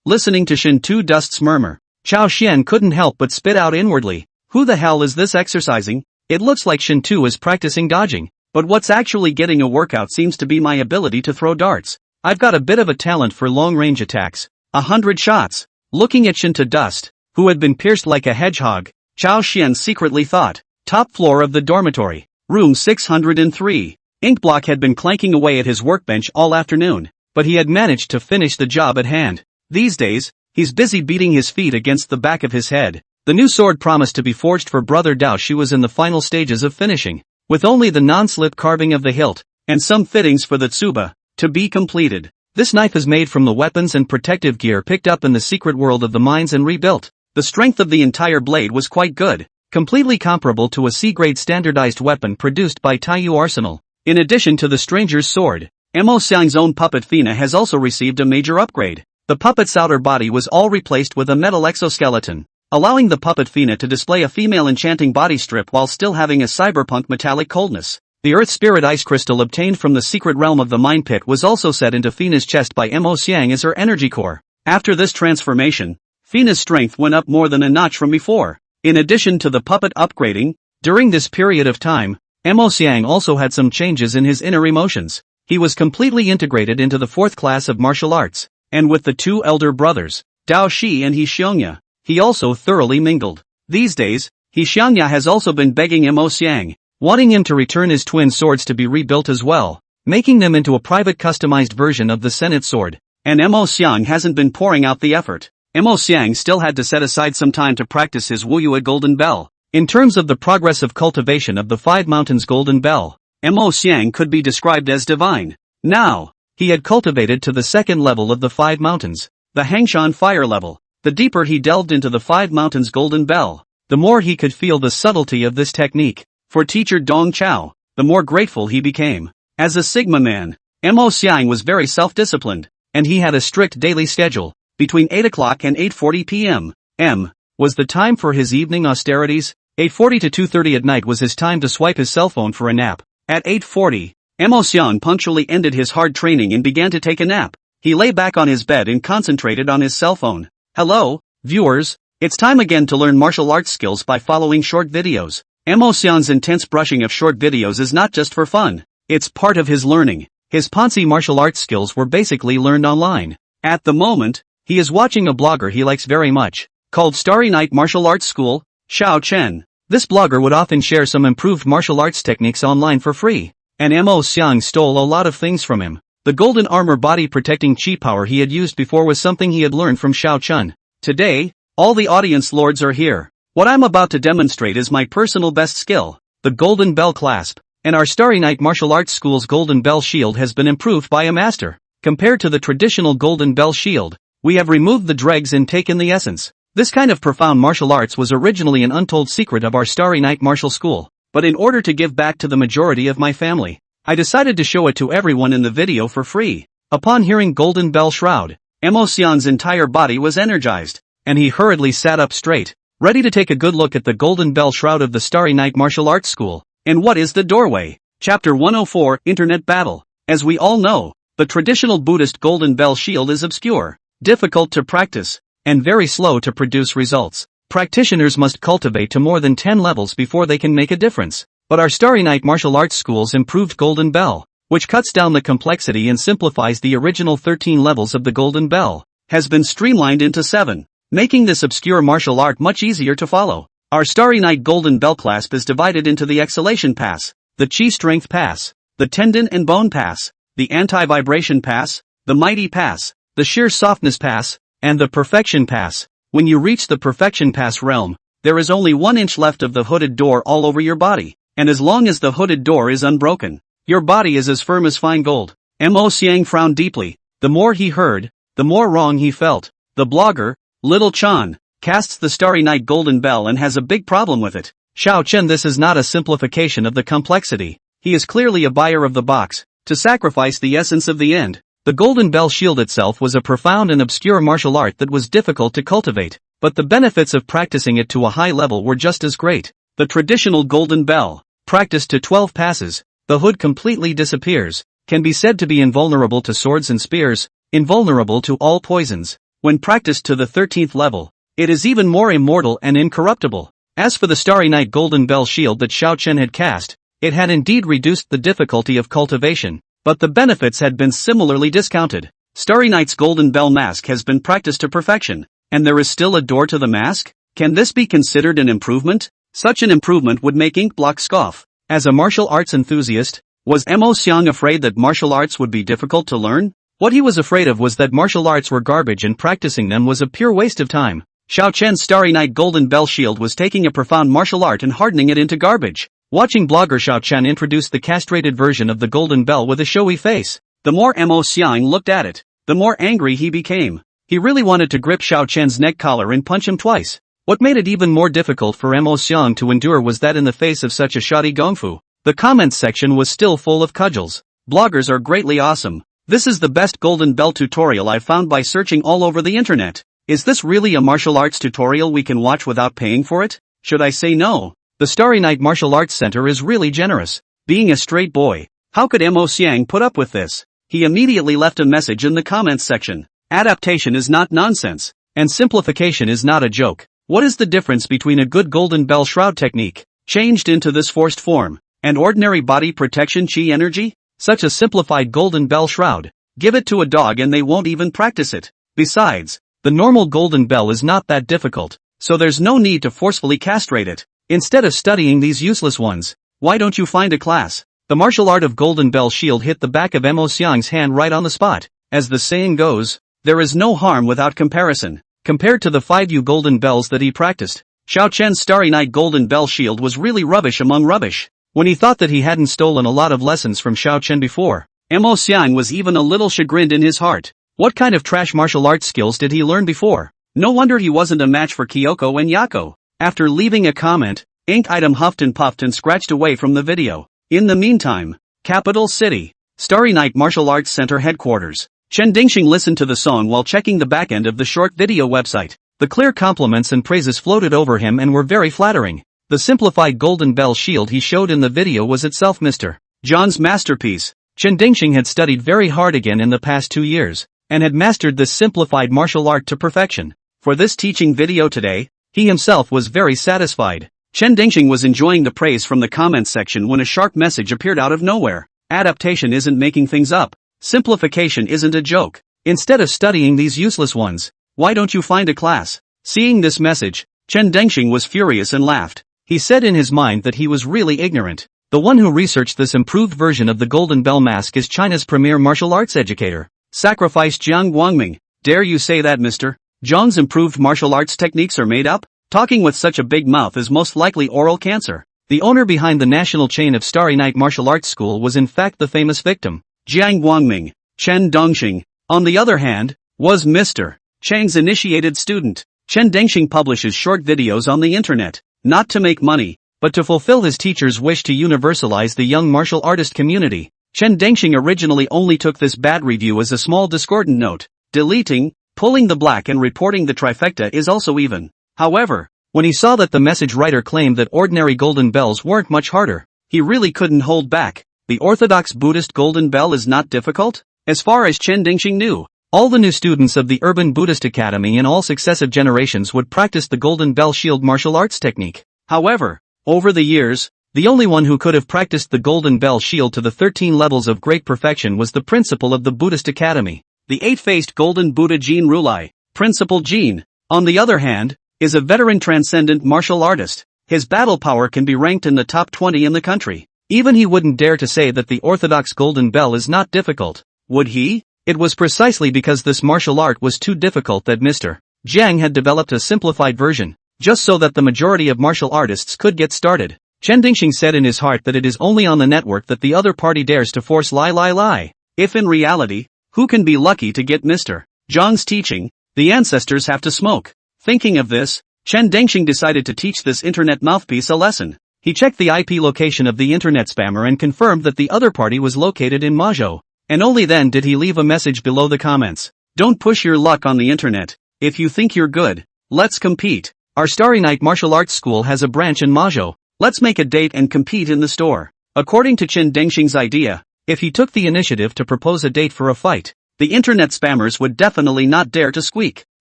Listening to Shin to dust's murmur, Chao Xian couldn't help but spit out inwardly. Who the hell is this exercising? It looks like Shin to is practicing dodging, but what's actually getting a workout seems to be my ability to throw darts. I've got a bit of a talent for long-range attacks. 100 shots. Looking at Shin to dust, who had been pierced like a hedgehog, Chao Xian secretly thought. Top floor of the dormitory. Room 603. Inkblock had been clanking away at his workbench all afternoon, but he had managed to finish the job at hand. These days, he's busy beating his feet against the back of his head. The new sword promised to be forged for Brother Dao Shi was in the final stages of finishing, with only the non-slip carving of the hilt, and some fittings for the tsuba, to be completed. This knife is made from the weapons and protective gear picked up in the secret world of the mines and rebuilt. The strength of the entire blade was quite good, completely comparable to a C-grade standardized weapon produced by Taiyu Arsenal. In addition to the stranger's sword, Mo Xiang's own puppet Fina has also received a major upgrade. The puppet's outer body was all replaced with a metal exoskeleton, allowing the puppet Fina to display a female enchanting body strip while still having a cyberpunk metallic coldness. The Earth Spirit Ice Crystal obtained from the secret realm of the Mine Pit was also set into Fina's chest by Mo Xiang as her energy core. After this transformation, Fina's strength went up more than a notch from before. In addition to the puppet upgrading, during this period of time, Mo Xiang also had some changes in his inner emotions. He was completely integrated into the 4th class of martial arts, and with the 2 elder brothers, Dao Shi and He Xiongya, he also thoroughly mingled. These days, He Xiongya has also been begging Mo Xiang, wanting him to return his twin swords to be rebuilt as well, making them into a private customized version of the Senate sword. And Mo Xiang hasn't been pouring out the effort. Mo Xiang still had to set aside some time to practice his Wuyue Golden Bell. In terms of the progress of cultivation of the 5 Mountains Golden Bell, Mo Xiang could be described as divine. Now, he had cultivated to the 2nd level of the 5 Mountains, the Hangshan Fire level. The deeper he delved into the 5 Mountains Golden Bell, the more he could feel the subtlety of this technique. For teacher Dong Chao, the more grateful he became. As a Sigma man, Mo Xiang was very self-disciplined, and he had a strict daily schedule. Between 8 o'clock and 8:40 p.m. Was the time for his evening austerities. 8:40 to 2:30 at night was his time to swipe his cell phone for a nap. At 8:40, Mo Xiang punctually ended his hard training and began to take a nap. He lay back on his bed and concentrated on his cell phone. Hello, viewers, it's time again to learn martial arts skills by following short videos. Mo Xiang's intense brushing of short videos is not just for fun, it's part of his learning. His Ponzi martial arts skills were basically learned online. At the moment, he is watching a blogger he likes very much, called Starry Night Martial Arts School, Xiao Chen. This blogger would often share some improved martial arts techniques online for free, and Mo Xiang stole a lot of things from him. The golden armor body protecting chi power he had used before was something he had learned from Xiao Chen. Today, all the audience lords are here. What I'm about to demonstrate is my personal best skill, the Golden Bell Clasp, and our Starry Night Martial Arts School's Golden Bell Shield has been improved by a master. Compared to the traditional Golden Bell Shield, we have removed the dregs and taken the essence. This kind of profound martial arts was originally an untold secret of our Starry Night Martial School, but in order to give back to the majority of my family, I decided to show it to everyone in the video for free. Upon hearing Golden Bell Shroud, Mo Xiang's entire body was energized, and he hurriedly sat up straight, ready to take a good look at the Golden Bell Shroud of the Starry Night Martial Arts School. And what is the doorway? Chapter 104, Internet Battle. As we all know, The traditional Buddhist golden bell shield is obscure, difficult to practice, and very slow to produce results. Practitioners must cultivate to more than 10 levels before they can make a difference. But our Starry Night martial arts school's improved golden bell, which cuts down the complexity and simplifies the original 13 levels of the golden bell, has been streamlined into 7, making this obscure martial art much easier to follow. Our Starry Night golden bell clasp is divided into the exhalation pass, the chi strength pass, the tendon and bone pass, the anti-vibration pass, the mighty pass, the sheer softness pass, and the perfection pass. When you reach the perfection pass realm, there is only 1 inch left of the hooded door all over your body, and as long as the hooded door is unbroken, your body is as firm as fine gold. Mo Xiang frowned deeply. The more he heard, the more wrong he felt. The blogger, Little Chan, casts the Starry Night golden bell and has a big problem with it. Xiao Chen, this is not a simplification of the complexity. He is clearly a buyer of the box, to sacrifice the essence of the end. The golden bell shield itself was a profound and obscure martial art that was difficult to cultivate, but the benefits of practicing it to a high level were just as great. The traditional golden bell, practiced to 12 passes, the hood completely disappears, can be said to be invulnerable to swords and spears, invulnerable to all poisons. When practiced to the 13th level, it is even more immortal and incorruptible. As for the Starry Night golden bell shield that Xiao Chen had cast, it had indeed reduced the difficulty of cultivation, but the benefits had been similarly discounted. Starry Night's golden bell mask has been practiced to perfection, and there is still a door to the mask? Can this be considered an improvement? Such an improvement would make Inkblock scoff. As a martial arts enthusiast, was Mo Xiang afraid that martial arts would be difficult to learn? What he was afraid of was that martial arts were garbage and practicing them was a pure waste of time. Xiao Chen's Starry Night golden bell shield was taking a profound martial art and hardening it into garbage. Watching blogger Xiao Chen introduce the castrated version of the golden bell with a showy face, the more Mo Xiang looked at it, the more angry he became. He really wanted to grip Xiao Chen's neck collar and punch him twice. What made it even more difficult for Mo Xiang to endure was that in the face of such a shoddy gongfu, the comments section was still full of cudgels. Bloggers are greatly awesome. This is the best golden bell tutorial I've found by searching all over the internet. Is this really a martial arts tutorial we can watch without paying for it? Should I say no? The Starry Night Martial Arts Center is really generous. Being a straight boy, how could Mo Xiang put up with this? He immediately left a message in the comments section. Adaptation is not nonsense, and simplification is not a joke. What is the difference between a good golden bell shroud technique, changed into this forced form, and ordinary body protection chi energy? Such a simplified golden bell shroud, give it to a dog and they won't even practice it. Besides, the normal golden bell is not that difficult, so there's no need to forcefully castrate it. Instead of studying these useless ones, why don't you find a class? The martial art of golden bell shield hit the back of Mo Xiang's hand right on the spot. As the saying goes, there is no harm without comparison. Compared to the 5 golden bells that he practiced, Xiao Chen's Starry Night golden bell shield was really rubbish among rubbish. When he thought that he hadn't stolen a lot of lessons from Xiao Chen before, Mo Xiang was even a little chagrined in his heart. What kind of trash martial arts skills did he learn before? No wonder he wasn't a match for Kyoko and Yako. After leaving a comment, Ink Item huffed and puffed and scratched away from the video. In the meantime, Capital City, Starry Night Martial Arts Center headquarters. Chen Dingxing listened to the song while checking the back end of the short video website. The clear compliments and praises floated over him and were very flattering. The simplified golden bell shield he showed in the video was itself Mr. John's masterpiece. Chen Dingxing had studied very hard again in the past 2 years, and had mastered this simplified martial art to perfection. For this teaching video today, he himself was very satisfied. Chen Dingxing was enjoying the praise from the comments section when a sharp message appeared out of nowhere. Adaptation isn't making things up. Simplification isn't a joke. Instead of studying these useless ones, why don't you find a class? Seeing this message, Chen Dingxing was furious and laughed. He said in his mind that he was really ignorant. The one who researched this improved version of the Golden Bell Mask is China's premier martial arts educator. Sacrifice Jiang Guangming. Dare you say that, Mr. Zhang's improved martial arts techniques are made up? Talking with such a big mouth is most likely oral cancer. The owner behind the national chain of Starry Night Martial Arts School was in fact the famous victim. Jiang Guangming, Chen Dongxing, on the other hand, was Mr. Chang's initiated student. Chen Dengxing publishes short videos on the internet, not to make money, but to fulfill his teacher's wish to universalize the young martial artist community. Chen Dengxing originally only took this bad review as a small discordant note. Deleting, pulling the black and reporting the trifecta is also even. However, when he saw that the message writer claimed that ordinary golden bells weren't much harder, he really couldn't hold back. The orthodox Buddhist golden bell is not difficult? As far as Chen Dingxing knew, all the new students of the Urban Buddhist Academy in all successive generations would practice the Golden Bell Shield martial arts technique. However, over the years, the only one who could have practiced the Golden Bell Shield to the 13 levels of great perfection was the principal of the Buddhist Academy, the eight-faced Golden Buddha Jin Rulai. Principal Jin, on the other hand, is a veteran transcendent martial artist. His battle power can be ranked in the top 20 in the country. Even he wouldn't dare to say that the orthodox Golden Bell is not difficult. Would he? It was precisely because this martial art was too difficult that Mr. Jiang had developed a simplified version, just so that the majority of martial artists could get started. Chen Dingxing said in his heart that it is only on the network that the other party dares to force lie. If in reality, who can be lucky to get Mr. Jiang's teaching? The ancestors have to smoke. Thinking of this, Chen Dingxing decided to teach this internet mouthpiece a lesson. He checked the IP location of the internet spammer and confirmed that the other party was located in Mazhou. And only then did he leave a message below the comments. Don't push your luck on the internet. If you think you're good, let's compete. Our Starry Night Martial Arts School has a branch in Mazhou. Let's make a date and compete in the store. According to Chen Dingxing's idea, if he took the initiative to propose a date for a fight, the internet spammers would definitely not dare to squeak.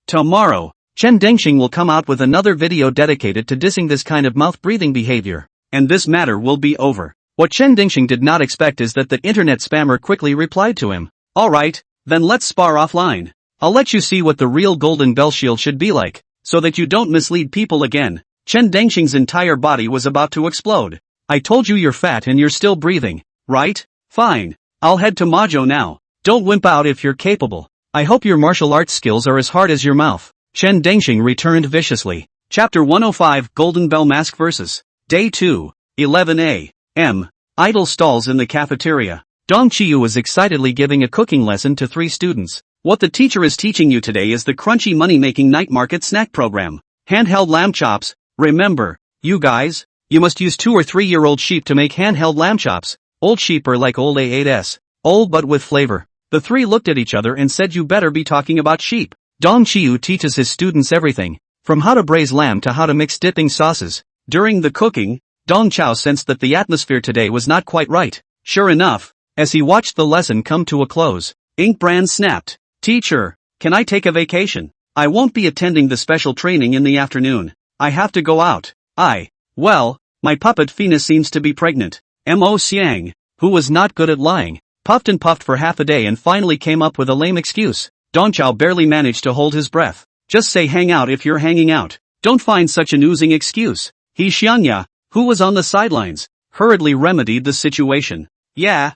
Tomorrow, Chen Dingxing will come out with another video dedicated to dissing this kind of mouth-breathing behavior. And this matter will be over. What Chen Dingxing did not expect is that the internet spammer quickly replied to him. Alright, then let's spar offline. I'll let you see what the real Golden Bell Shield should be like, so that you don't mislead people again. Chen Dingxing's entire body was about to explode. I told you you're fat and you're still breathing, right? Fine. I'll head to Mazhou now. Don't wimp out if you're capable. I hope your martial arts skills are as hard as your mouth. Chen Dingxing returned viciously. Chapter 105 Golden Bell Mask vs. Day 2, 11 a.m. Idle stalls in the cafeteria. Dong Qiyu was excitedly giving a cooking lesson to 3 students. What the teacher is teaching you today is the crunchy money-making night market snack program. Handheld lamb chops. Remember, you guys, you must use 2 or 3-year-old sheep to make handheld lamb chops. Old sheep are like old A8s. Old but with flavor. The 3 looked at each other and said you better be talking about sheep. Dong Qiyu teaches his students everything, from how to braise lamb to how to mix dipping sauces. During the cooking, Dong Chao sensed that the atmosphere today was not quite right. Sure enough, as he watched the lesson come to a close, Ink Brand snapped. Teacher, can I take a vacation? I won't be attending the special training in the afternoon. I have to go out. Well, my puppet Fina seems to be pregnant. Mo Xiang, who was not good at lying, puffed and puffed for half a day and finally came up with a lame excuse. Dong Chao barely managed to hold his breath. Just say hang out if you're hanging out. Don't find such an oozing excuse. He Xianya, who was on the sidelines, hurriedly remedied the situation. Yeah,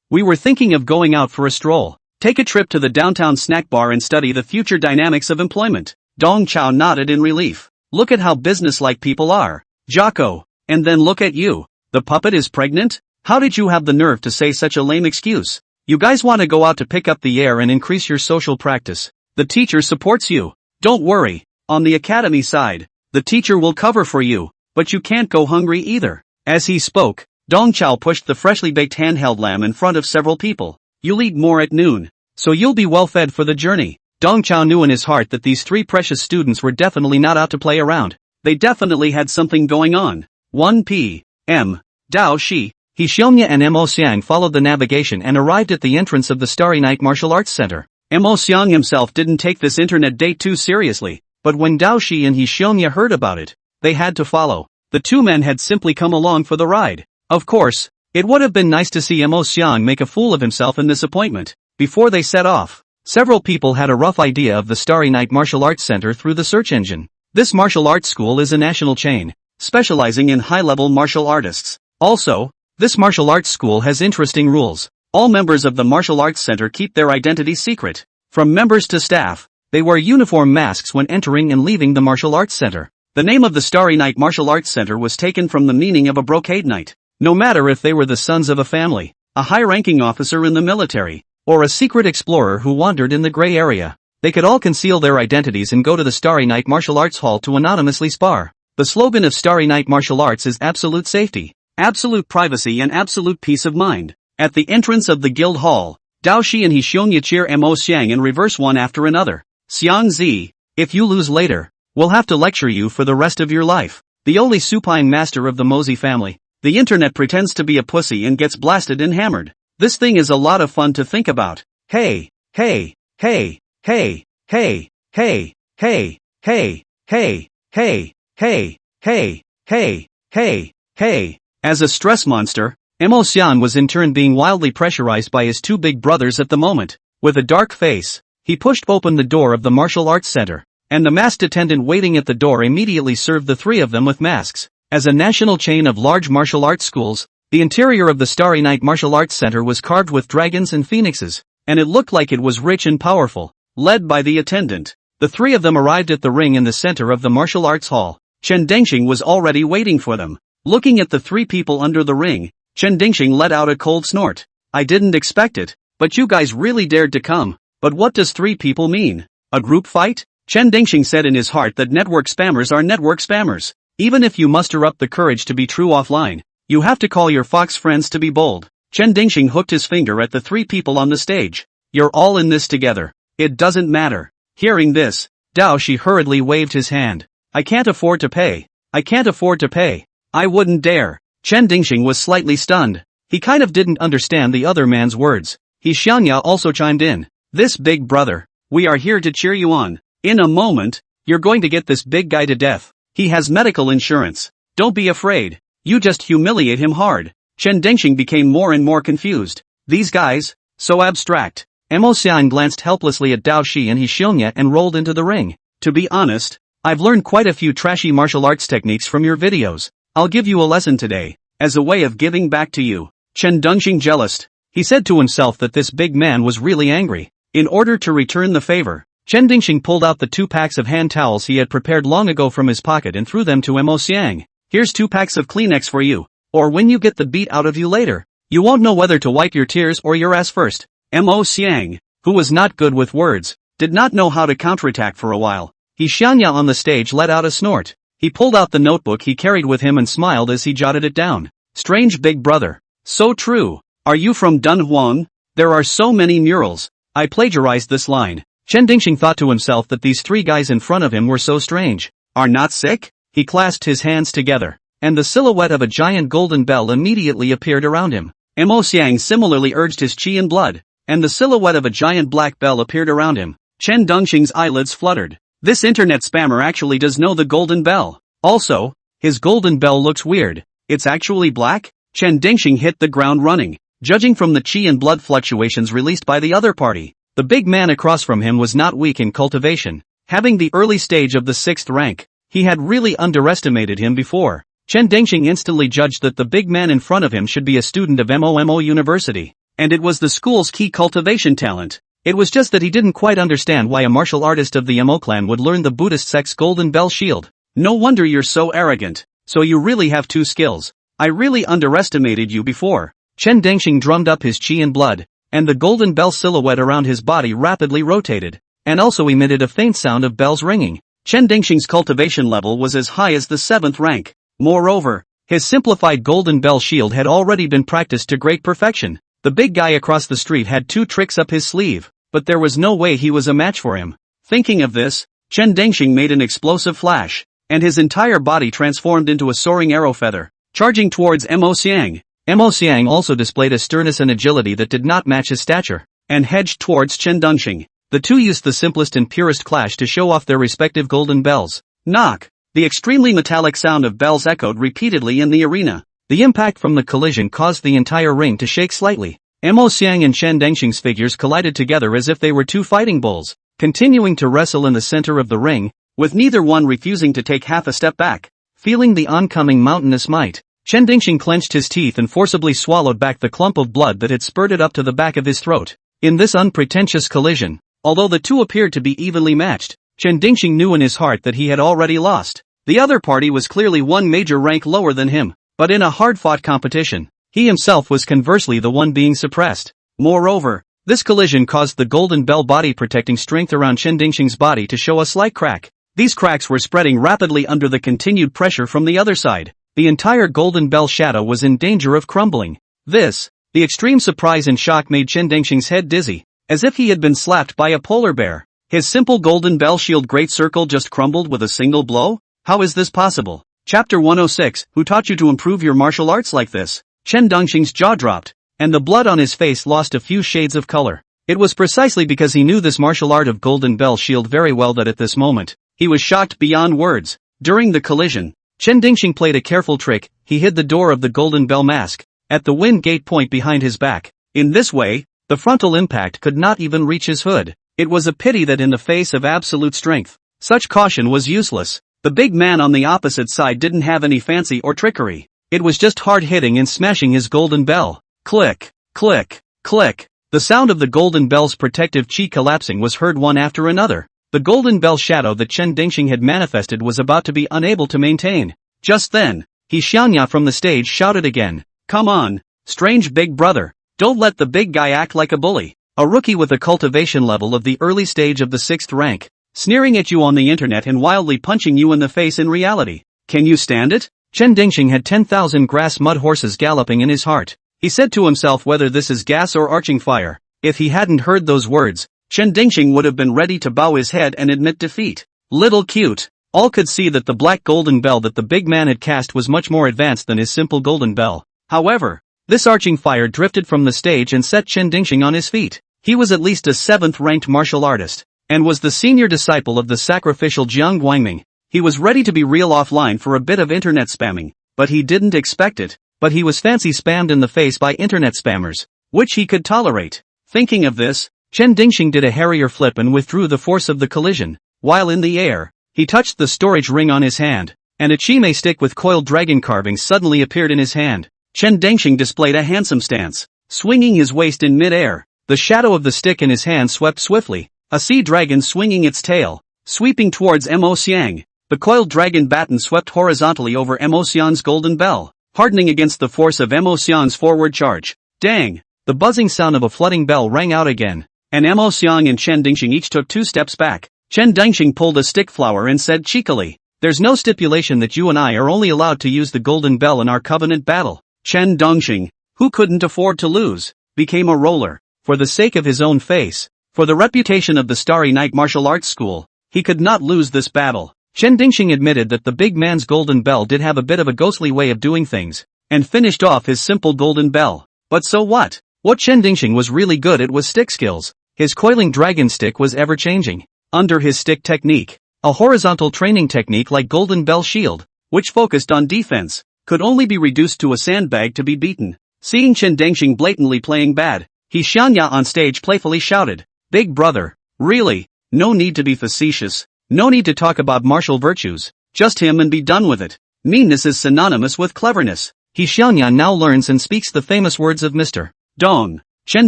we were thinking of going out for a stroll. Take a trip to the downtown snack bar and study the future dynamics of employment. Dong Chao nodded in relief. Look at how businesslike people are. Jocko, and then look at you. The puppet is pregnant? How did you have the nerve to say such a lame excuse? You guys want to go out to pick up the air and increase your social practice. The teacher supports you. Don't worry, on the academy side, the teacher will cover for you, but you can't go hungry either. As he spoke, Dong Chao pushed the freshly baked handheld lamb in front of several people. You'll eat more at noon, so you'll be well fed for the journey. Dong Chao knew in his heart that these 3 precious students were definitely not out to play around. They definitely had something going on. 1 p.m. Dao Shi, He Xiongya and Mo Xiang followed the navigation and arrived at the entrance of the Starry Night Martial Arts Center. Mo Xiang himself didn't take this internet date too seriously, but when Dao Shi and He Xiongya heard about it, they had to follow. The 2 men had simply come along for the ride. Of course, it would have been nice to see Mo Xiang make a fool of himself in this appointment. Before they set off, several people had a rough idea of the Starry Night Martial Arts Center through the search engine. This martial arts school is a national chain, specializing in high-level martial artists. Also, this martial arts school has interesting rules. All members of the martial arts center keep their identity secret. From members to staff, they wear uniform masks when entering and leaving the martial arts center. The name of the Starry Night Martial Arts Center was taken from the meaning of a brocade knight. No matter if they were the sons of a family, a high-ranking officer in the military, or a secret explorer who wandered in the gray area, they could all conceal their identities and go to the Starry Night Martial Arts Hall to anonymously spar. The slogan of Starry Night Martial Arts is absolute safety, absolute privacy and absolute peace of mind. At the entrance of the guild hall, Dao Shi and He Xiongya cheer Mo Xiang in reverse one after another. Xiang Zi, if you lose later, we'll have to lecture you for the rest of your life. The only supine master of the Mozi family. The internet pretends to be a pussy and gets blasted and hammered. This thing is a lot of fun to think about. Hey, hey, hey, hey, hey, hey, hey, hey, hey, hey, hey, hey, hey, hey, hey. As a stress monster, Mo Xian was in turn being wildly pressurized by his two big brothers at the moment. With a dark face, he pushed open the door of the martial arts center, and the masked attendant waiting at the door immediately served the three of them with masks. As a national chain of large martial arts schools, the interior of the Starry Night Martial Arts Center was carved with dragons and phoenixes, and it looked like it was rich and powerful. Led by the attendant, the three of them arrived at the ring in the center of the martial arts hall. Chen Dengxing was already waiting for them. Looking at the three people under the ring, Chen Dengxing let out a cold snort. I didn't expect it, but you guys really dared to come. But what does three people mean? A group fight? Chen Dengxing said in his heart that network spammers are network spammers. Even if you muster up the courage to be true offline, you have to call your fox friends to be bold. Chen Dengxing hooked his finger at the three people on the stage. You're all in this together. It doesn't matter. Hearing this, Dao Shi hurriedly waved his hand. I can't afford to pay. I can't afford to pay. I wouldn't dare. Chen Dengxing was slightly stunned. He kind of didn't understand the other man's words. He Xianya also chimed in. This big brother, we are here to cheer you on. In a moment, you're going to get this big guy to death. He has medical insurance. Don't be afraid. You just humiliate him hard. Chen Dengxing became more and more confused. These guys, so abstract. Mo Xian glanced helplessly at Dao Shi and he Xiongya and rolled into the ring. To be honest, I've learned quite a few trashy martial arts techniques from your videos. I'll give you a lesson today, as a way of giving back to you. Chen Dengxing jealoused. He said to himself that this big man was really angry. In order to return the favor, Chen Dengxing pulled out the 2 packs of hand towels he had prepared long ago from his pocket and threw them to Mo Xiang. Here's 2 packs of Kleenex for you. Or when you get the beat out of you later, you won't know whether to wipe your tears or your ass first. Mo Xiang, who was not good with words, did not know how to counterattack for a while. He Xianya on the stage let out a snort. He pulled out the notebook he carried with him and smiled as he jotted it down. Strange big brother. So true. Are you from Dunhuang? There are so many murals. I plagiarized this line. Chen Dengxing thought to himself that these 3 guys in front of him were so strange. Are not sick? He clasped his hands together, and the silhouette of a giant golden bell immediately appeared around him. Mo Xiang similarly urged his qi and blood, and the silhouette of a giant black bell appeared around him. Chen Dengxing's eyelids fluttered. This internet spammer actually does know the golden bell. Also, his golden bell looks weird. It's actually black? Chen Dengxing hit the ground running. Judging from the qi and blood fluctuations released by the other party, the big man across from him was not weak in cultivation. Having the early stage of the 6th rank, he had really underestimated him before. Chen Dengxing instantly judged that the big man in front of him should be a student of MOMO University, and it was the school's key cultivation talent. It was just that he didn't quite understand why a martial artist of the MO clan would learn the Buddhist sect's golden bell shield. No wonder you're so arrogant. So you really have 2 skills. I really underestimated you before. Chen Dengxing drummed up his qi and blood, and the golden bell silhouette around his body rapidly rotated, and also emitted a faint sound of bells ringing. Chen Dengxing's cultivation level was as high as the 7th rank. Moreover, his simplified golden bell shield had already been practiced to great perfection. The big guy across the street had 2 tricks up his sleeve, but there was no way he was a match for him. Thinking of this, Chen Dengxing made an explosive flash, and his entire body transformed into a soaring arrow feather, charging towards Mo Xiang. Mo Xiang also displayed a sternness and agility that did not match his stature, and hedged towards Chen Dengxing. The 2 used the simplest and purest clash to show off their respective golden bells. Knock! The extremely metallic sound of bells echoed repeatedly in the arena. The impact from the collision caused the entire ring to shake slightly. Mo Xiang and Chen Dengxing's figures collided together as if they were 2 fighting bulls, continuing to wrestle in the center of the ring, with neither one refusing to take half a step back. Feeling the oncoming mountainous might, Chen Dengxing clenched his teeth and forcibly swallowed back the clump of blood that had spurted up to the back of his throat. In this unpretentious collision, although the 2 appeared to be evenly matched, Chen Dengxing knew in his heart that he had already lost. The other party was clearly 1 major rank lower than him, but in a hard-fought competition, he himself was conversely the one being suppressed. Moreover, this collision caused the golden bell body protecting strength around Chen Dengxing's body to show a slight crack. These cracks were spreading rapidly under the continued pressure from the other side. The entire golden bell shadow was in danger of crumbling. The extreme surprise and shock made Chen Dengxing's head dizzy, as if he had been slapped by a polar bear. His simple golden bell shield great circle just crumbled with a single blow? How is this possible? Chapter 106, Who taught you to improve your martial arts like this? Chen Dengxing's jaw dropped, and the blood on his face lost a few shades of color. It was precisely because he knew this martial art of Golden Bell Shield very well that at this moment, he was shocked beyond words. During the collision, Chen Dingxing played a careful trick. He hid the door of the Golden Bell mask at the wind gate point behind his back. In this way, the frontal impact could not even reach his hood. It was a pity that in the face of absolute strength, such caution was useless. The big man on the opposite side didn't have any fancy or trickery. It was just hard hitting and smashing his golden bell. Click, click, click. The sound of the golden bell's protective chi collapsing was heard one after another. The golden bell shadow that Chen Dingxing had manifested was about to be unable to maintain. Just then, He Xianya from the stage shouted again. Come on, strange big brother, don't let the big guy act like a bully. A rookie with a cultivation level of the early stage of the 6th rank, sneering at you on the internet and wildly punching you in the face in reality. Can you stand it? Chen Dingxing had 10,000 grass mud horses galloping in his heart. He said to himself whether this is gas or arching fire. If he hadn't heard those words, Chen Dingxing would have been ready to bow his head and admit defeat. Little cute. All could see that the black golden bell that the big man had cast was much more advanced than his simple golden bell. However, this arching fire drifted from the stage and set Chen Dingxing on his feet. He was at least a 7th-ranked martial artist, and was the senior disciple of the sacrificial Jiang Guangming. He was ready to be real offline for a bit of internet spamming, but he didn't expect it. But he was fancy spammed in the face by internet spammers, which he could tolerate. Thinking of this, Chen Dingxing did a Harrier flip and withdrew the force of the collision. While in the air, he touched the storage ring on his hand, and a chime stick with coiled dragon carvings suddenly appeared in his hand. Chen Dingxing displayed a handsome stance, swinging his waist in mid-air. The shadow of the stick in his hand swept swiftly, a sea dragon swinging its tail, sweeping towards Mo Xiang. The coiled dragon baton swept horizontally over Mo Xiang's golden bell, hardening against the force of Mo Xiang's forward charge. Dang! The buzzing sound of a flooding bell rang out again, and Mo Xiang and Chen Dingxing each took 2 steps back. Chen Dingxing pulled a stick flower and said cheekily, "There's no stipulation that you and I are only allowed to use the golden bell in our covenant battle." Chen Dingxing, who couldn't afford to lose, became a roller. For the sake of his own face, for the reputation of the Starry Night Martial Arts School, he could not lose this battle. Chen Dingxing admitted that the big man's golden bell did have a bit of a ghostly way of doing things, and finished off his simple golden bell. But so what? What Chen Dingxing was really good at was stick skills. His coiling dragon stick was ever-changing. Under his stick technique, a horizontal training technique like Golden Bell Shield, which focused on defense, could only be reduced to a sandbag to be beaten. Seeing Chen Dingxing blatantly playing bad, He Xianya on stage playfully shouted, "Big brother, really, no need to be facetious, no need to talk about martial virtues, just him and be done with it. Meanness is synonymous with cleverness." He Xianya now learns and speaks the famous words of Mr. Dong. Chen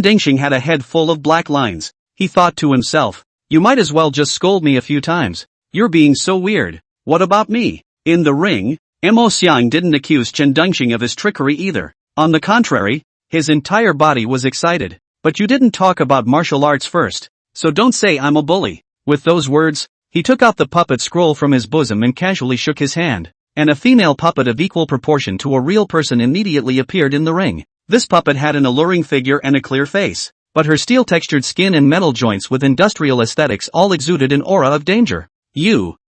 Dingxing had a head full of black lines. He thought to himself, "You might as well just scold me a few times. You're being so weird. What about me?" In the ring, Mo Xiang didn't accuse Chen Dingxing of his trickery either. On the contrary, his entire body was excited. "But you didn't talk about martial arts first, so don't say I'm a bully." With those words, he took out the puppet scroll from his bosom and casually shook his hand, and a female puppet of equal proportion to a real person immediately appeared in the ring. This puppet had an alluring figure and a clear face, but her steel-textured skin and metal joints with industrial aesthetics all exuded an aura of danger.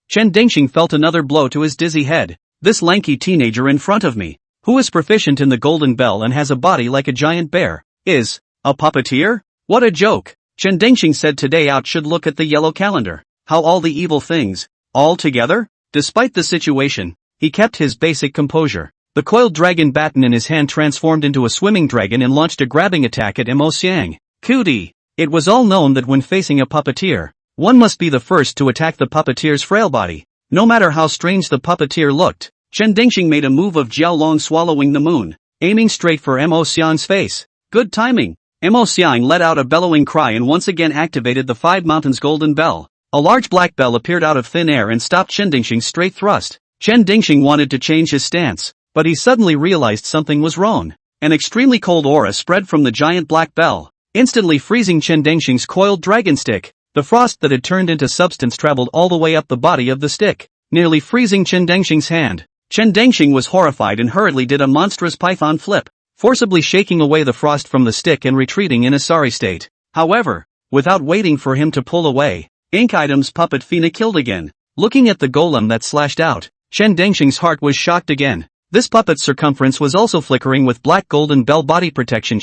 Chen Dingxing felt another blow to his dizzy head. This lanky teenager in front of me, who is proficient in the golden bell and has a body like a giant bear, is a puppeteer? What a joke! Chen Dingxing said today out should look at the yellow calendar. How all the evil things, all together? Despite the situation, he kept his basic composure. The coiled dragon baton in his hand transformed into a swimming dragon and launched a grabbing attack at Mo Xiang. Cootie! It was all known that when facing a puppeteer, one must be the first to attack the puppeteer's frail body, no matter how strange the puppeteer looked. Chen Dingxing made a move of Jiaolong swallowing the moon, aiming straight for Mo Xiang's face. Good timing! Mo Xiang let out a bellowing cry and once again activated the 5 Mountains Golden Bell. A large black bell appeared out of thin air and stopped Chen Dingxing's straight thrust. Chen Dingxing wanted to change his stance, but he suddenly realized something was wrong. An extremely cold aura spread from the giant black bell, instantly freezing Chen Dingxing's coiled dragon stick. The frost that had turned into substance traveled all the way up the body of the stick, nearly freezing Chen Dingxing's hand. Chen Dingxing was horrified and hurriedly did a monstrous python flip, forcibly shaking away the frost from the stick and retreating in a sorry state. However, without waiting for him to pull away, Ink Item's puppet Fina killed again. Looking at the golem that slashed out, Chen Dingxing's heart was shocked again. This puppet's circumference was also flickering with black golden bell body protection.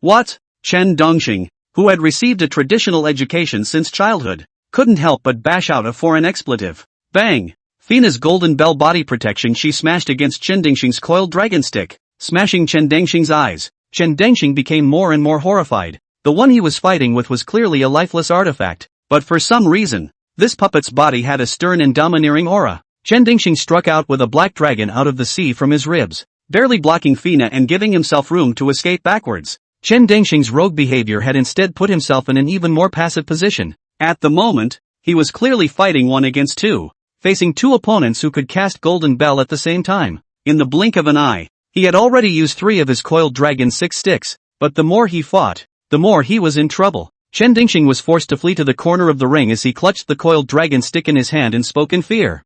What? Chen Dongxing, who had received a traditional education since childhood, couldn't help but bash out a foreign expletive. Bang! Fina's golden bell body protection smashed against Chen Dongxing's coiled dragon stick, smashing Chen Dongxing's eyes. Chen Dongxing became more and more horrified. The one he was fighting with was clearly a lifeless artifact, but for some reason, this puppet's body had a stern and domineering aura. Chen Dongxing struck out with a black dragon out of the sea from his ribs, barely blocking Fina and giving himself room to escape backwards. Chen Dongxing's rogue behavior had instead put himself in an even more passive position. At the moment, he was clearly fighting 1 against 2, facing 2 opponents who could cast Golden Bell at the same time. In the blink of an eye, he had already used 3 of his coiled dragon's 6 sticks, but the more he fought, the more he was in trouble. Chen Dongxing was forced to flee to the corner of the ring as he clutched the coiled dragon stick in his hand and spoke in fear.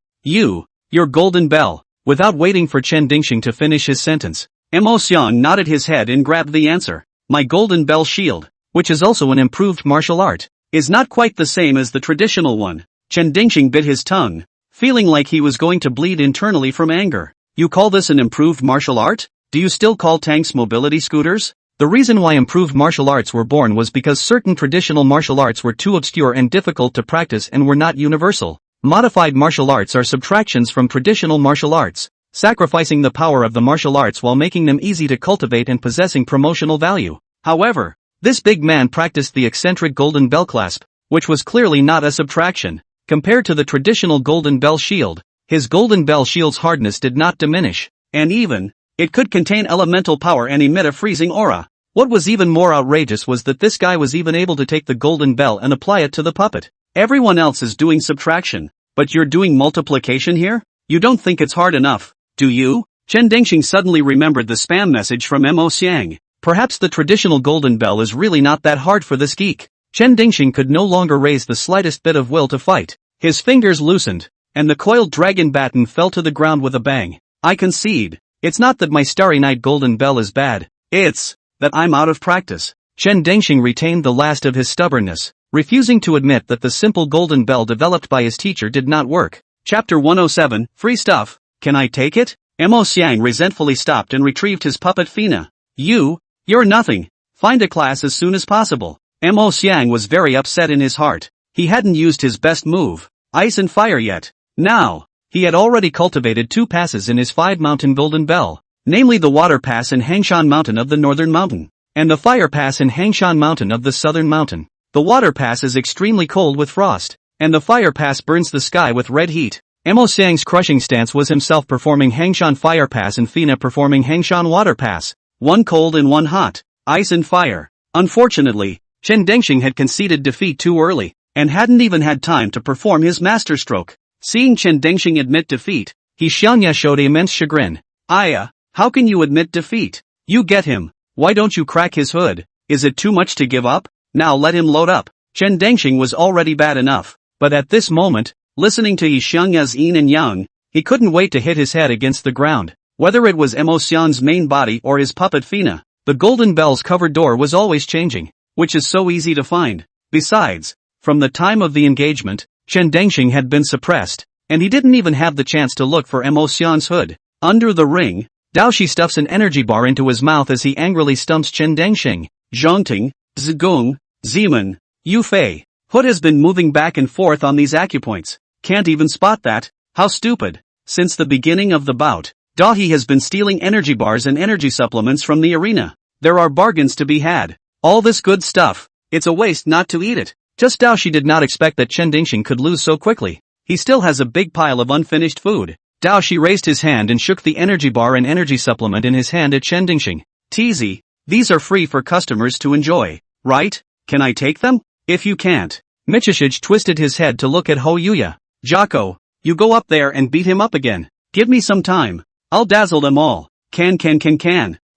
Your Golden Bell. Without waiting for Chen Dongxing to finish his sentence, Mo Xiang nodded his head and grabbed the answer. My Golden Bell shield, which is also an improved martial art, is not quite the same as the traditional one. Chen Dongxing bit his tongue, feeling like he was going to bleed internally from anger. You call this an improved martial art? Do you still call tanks mobility scooters? The reason why improved martial arts were born was because certain traditional martial arts were too obscure and difficult to practice and were not universal. Modified martial arts are subtractions from traditional martial arts, sacrificing the power of the martial arts while making them easy to cultivate and possessing promotional value. However, this big man practiced the eccentric Golden Bell clasp, which was clearly not a subtraction. Compared to the traditional Golden Bell shield, his Golden Bell shield's hardness did not diminish, and even, it could contain elemental power and emit a freezing aura. What was even more outrageous was that this guy was even able to take the Golden Bell and apply it to the puppet. Everyone else is doing subtraction, but you're doing multiplication here? You don't think it's hard enough, do you? Chen Dongxing suddenly remembered the spam message from Mo Xiang. Perhaps the traditional Golden Bell is really not that hard for this geek. Chen Dongxing could no longer raise the slightest bit of will to fight. His fingers loosened, and the coiled dragon baton fell to the ground with a bang. I concede. It's not that my Starry Night Golden Bell is bad. It's that I'm out of practice. Chen Dongxing retained the last of his stubbornness, refusing to admit that the simple Golden Bell developed by his teacher did not work. Chapter 107, Free Stuff. Can I take it? Mo Xiang resentfully stopped and retrieved his puppet Fina. You're nothing. Find a class as soon as possible. Mo Xiang was very upset in his heart. He hadn't used his best move, Ice and Fire yet. Now, he had already cultivated 2 passes in his 5-mountain Golden Bell, namely the Water Pass in Hangshan Mountain of the Northern Mountain, and the Fire Pass in Hangshan Mountain of the Southern Mountain. The Water Pass is extremely cold with frost, and the Fire Pass burns the sky with red heat. Mo Xiang's crushing stance was himself performing Hangshan Fire Pass and Fina performing Hangshan Water Pass, 1 cold and 1 hot, ice and fire. Unfortunately, Chen Dongxing had conceded defeat too early, and hadn't even had time to perform his masterstroke. Seeing Chen Dongxing admit defeat, Xiangya showed immense chagrin. Aya, how can you admit defeat? You get him. Why don't you crack his hood? Is it too much to give up? Now let him load up. Chen Dongxing was already bad enough, but at this moment, listening to Xiangya's yin and yang, he couldn't wait to hit his head against the ground. Whether it was Mo Xiang's main body or his puppet Fina, the Golden Bell's covered door was always changing, which is so easy to find. Besides, from the time of the engagement, Chen Dongxing had been suppressed, and he didn't even have the chance to look for Mo Xiang's hood. Under the ring, Dao Shi stuffs an energy bar into his mouth as he angrily stumps Chen Dongxing. Zhongting, Zigong, Zeman, Yu Fei. Hood has been moving back and forth on these acupoints. Can't even spot that? How stupid. Since the beginning of the bout, Dahi has been stealing energy bars and energy supplements from the arena. There are bargains to be had. All this good stuff, it's a waste not to eat it. Just Dao Shi did not expect that Chen Dongxing could lose so quickly. He still has a big pile of unfinished food. Dao Shi raised his hand and shook the energy bar and energy supplement in his hand at Chen Dongxing. TZ, these are free for customers to enjoy, right? Can I take them? If you can't. Michishige twisted his head to look at Ho Yuya. Jocko, you go up there and beat him up again. Give me some time. I'll dazzle them all. Can.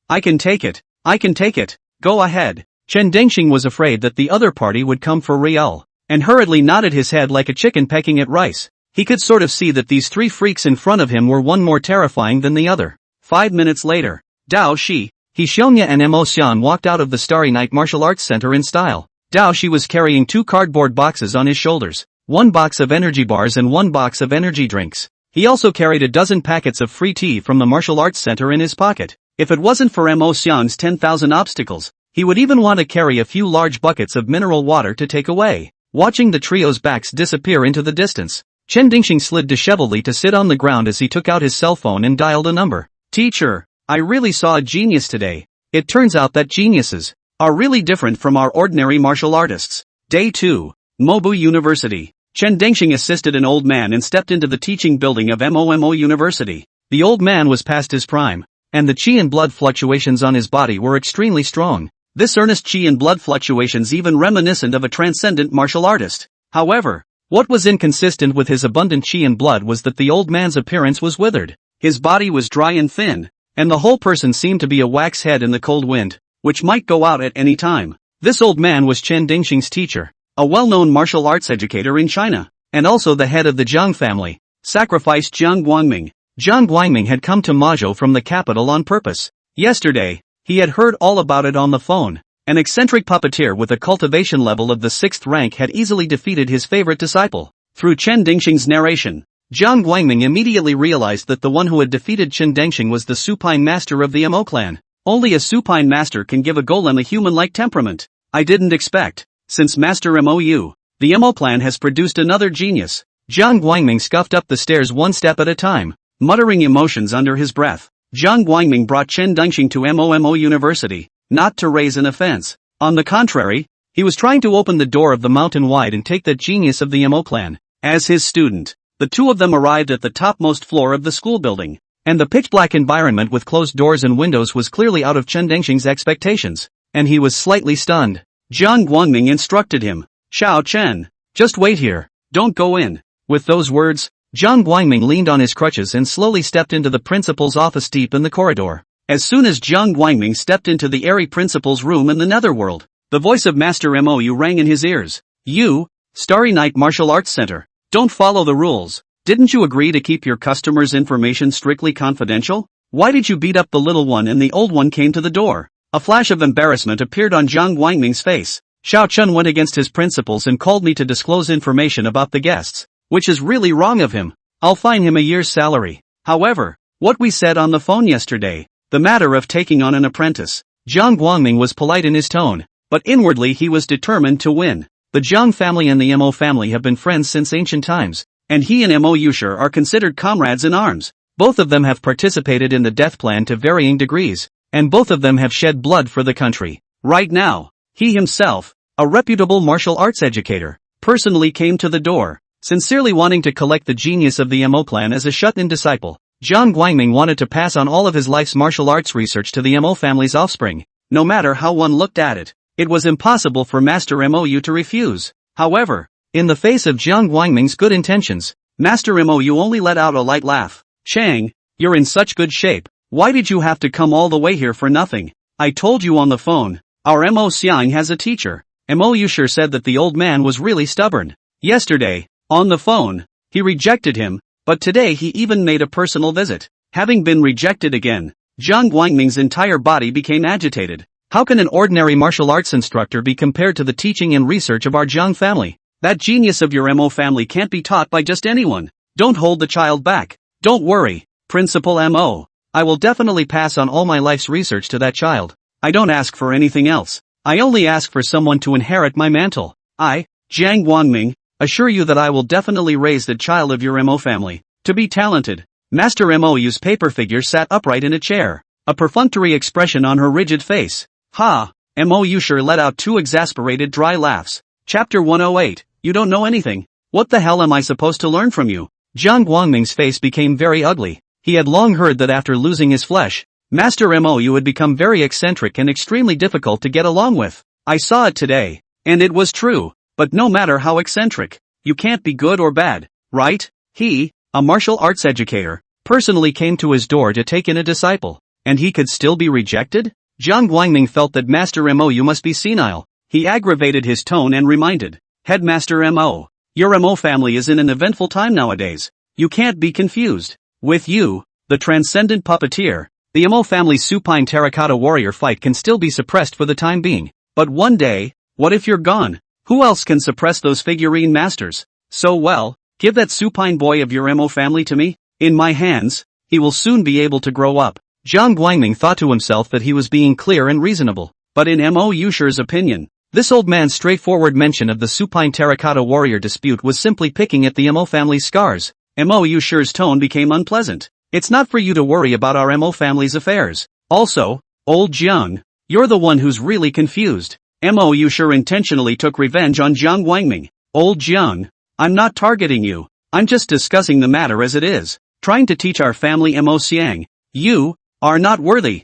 I can take it. Go ahead. Chen Dongxing was afraid that the other party would come for real, and hurriedly nodded his head like a chicken pecking at rice. He could sort of see that these 3 freaks in front of him were one more terrifying than the other. 5 minutes later, Dao Shi, Xiangya and Mo Xiang walked out of the Starry Night Martial Arts Center in style. Dao Shi was carrying 2 cardboard boxes on his shoulders, 1 box of energy bars and 1 box of energy drinks. He also carried a dozen packets of free tea from the martial arts center in his pocket. If it wasn't for Mo Xiang's 10,000 obstacles, he would even want to carry a few large buckets of mineral water to take away. Watching the trio's backs disappear into the distance, Chen Dingxing slid disheveledly to sit on the ground as he took out his cell phone and dialed a number. Teacher, I really saw a genius today. It turns out that geniuses are really different from our ordinary martial artists. Day 2. Mobu University. Chen Dingxing assisted an old man and stepped into the teaching building of MOMO University. The old man was past his prime, and the qi and blood fluctuations on his body were extremely strong. This earnest qi and blood fluctuations even reminiscent of a transcendent martial artist. However, what was inconsistent with his abundant qi and blood was that the old man's appearance was withered. His body was dry and thin, and the whole person seemed to be a wax head in the cold wind, which might go out at any time. This old man was Chen Dingxing's teacher, a well-known martial arts educator in China, and also the head of the Jiang family. Sacrificed Jiang Guangming. Jiang Guangming had come to Mazhou from the capital on purpose. Yesterday, he had heard all about it on the phone. An eccentric puppeteer with a cultivation level of the 6th rank had easily defeated his favorite disciple. Through Chen Dingxing's narration, Jiang Guangming immediately realized that the one who had defeated Chen Dingxing was the supine master of the Mo clan. Only a supine master can give a golem a human-like temperament. I didn't expect. Since Master MOU, the Mo clan has produced another genius. Jiang Guangming scuffed up the stairs one step at a time, muttering emotions under his breath. Jiang Guangming brought Chen Dingxing to MOMO University, not to raise an offense. On the contrary, he was trying to open the door of the mountain wide and take the genius of the Mo clan as his student. The two of them arrived at the topmost floor of the school building, and the pitch-black environment with closed doors and windows was clearly out of Chen Dingxing's expectations, and he was slightly stunned. Jiang Guangming instructed him, "Xiao Chen, just wait here, don't go in." With those words, Jiang Guangming leaned on his crutches and slowly stepped into the principal's office deep in the corridor. As soon as Jiang Guangming stepped into the airy principal's room in the netherworld, the voice of Master MOU rang in his ears. "You, Starry Night Martial Arts Center, don't follow the rules. Didn't you agree to keep your customers' information strictly confidential? Why did you beat up the little one and the old one came to the door?" A flash of embarrassment appeared on Jiang Guangming's face. "Xiao Chun went against his principles and called me to disclose information about the guests, which is really wrong of him. I'll fine him a year's salary." However, what we said on the phone yesterday, the matter of taking on an apprentice, Jiang Guangming was polite in his tone, but inwardly he was determined to win. The Jiang family and the Mo family have been friends since ancient times, and he and Mo Yushir are considered comrades in arms. Both of them have participated in the death plan to varying degrees, and both of them have shed blood for the country. Right now, he himself, a reputable martial arts educator, personally came to the door, sincerely wanting to collect the genius of the Mo clan as a shut-in disciple. Jiang Guangming wanted to pass on all of his life's martial arts research to the Mo family's offspring. No matter how one looked at it, it was impossible for Master MOU to refuse. However, in the face of Jiang Guangming's good intentions, Master MOU only let out a light laugh. "Chang, you're in such good shape. Why did you have to come all the way here for nothing? I told you on the phone, our Mo Xiang has a teacher." Mo Yushir said that the old man was really stubborn. Yesterday, on the phone, he rejected him, but today he even made a personal visit. Having been rejected again, Jiang Guangming's entire body became agitated. How can an ordinary martial arts instructor be compared to the teaching and research of our Jiang family? That genius of your Mo family can't be taught by just anyone. Don't hold the child back. Don't worry, Principal Mo. I will definitely pass on all my life's research to that child. I don't ask for anything else. I only ask for someone to inherit my mantle. I, Jiang Guangming, assure you that I will definitely raise the child of your Mo family to be talented. Master MOU's paper figure sat upright in a chair, a perfunctory expression on her rigid face. Ha! Mo Yushir let out two exasperated dry laughs. Chapter 108, You don't know anything. What the hell am I supposed to learn from you? Jiang Guangming's face became very ugly. He had long heard that after losing his flesh, Master MOU had become very eccentric and extremely difficult to get along with. I saw it today, and it was true, but no matter how eccentric, you can't be good or bad, right? He, a martial arts educator, personally came to his door to take in a disciple, and he could still be rejected? Jiang Guangming felt that Master MOU must be senile. He aggravated his tone and reminded, Headmaster MO, your Mo family is in an eventful time nowadays. You can't be confused. With you, the transcendent puppeteer, the Mo family's supine terracotta warrior fight can still be suppressed for the time being. But one day, what if you're gone? Who else can suppress those figurine masters so well? Give that supine boy of your MO family to me. In my hands, he will soon be able to grow up. Jiang Guangming thought to himself that he was being clear and reasonable. But in Mo Yusher's opinion, this old man's straightforward mention of the supine terracotta warrior dispute was simply picking at the Mo family's scars. Mo Yusher's tone became unpleasant. It's not for you to worry about our Mo family's affairs. Also, old Jiang, you're the one who's really confused. Mo Yusher intentionally took revenge on Jiang Guangming. Old Jiang, I'm not targeting you. I'm just discussing the matter as it is. Trying to teach our family Mo Xiang. You are not worthy.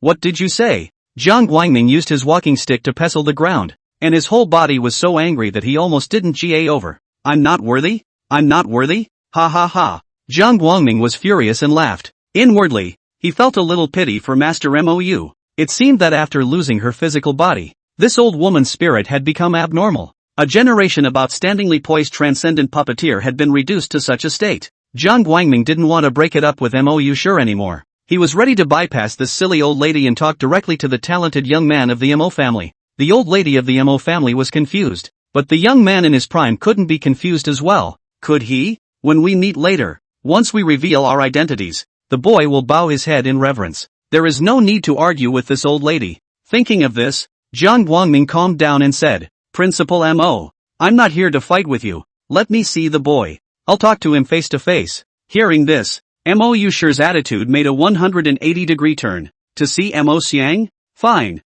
What did you say? Jiang Guangming used his walking stick to pestle the ground, and his whole body was so angry that he almost didn't ga over. I'm not worthy? I'm not worthy? Ha ha ha. Jiang Guangming was furious and laughed. Inwardly, he felt a little pity for Master Mou. It seemed that after losing her physical body, this old woman's spirit had become abnormal. A generation of outstandingly poised transcendent puppeteer had been reduced to such a state. Jiang Guangming didn't want to break it up with Mo Yusher anymore. He was ready to bypass this silly old lady and talk directly to the talented young man of the Mo family. The old lady of the Mo family was confused, but the young man in his prime couldn't be confused as well, could he? When we meet later, once we reveal our identities, the boy will bow his head in reverence. There is no need to argue with this old lady. Thinking of this, Jiang Guangming calmed down and said, Principal Mo, I'm not here to fight with you. Let me see the boy. I'll talk to him face to face. Hearing this, Mo Yusher's attitude made a 180-degree turn. To see Mo Xiang? Fine.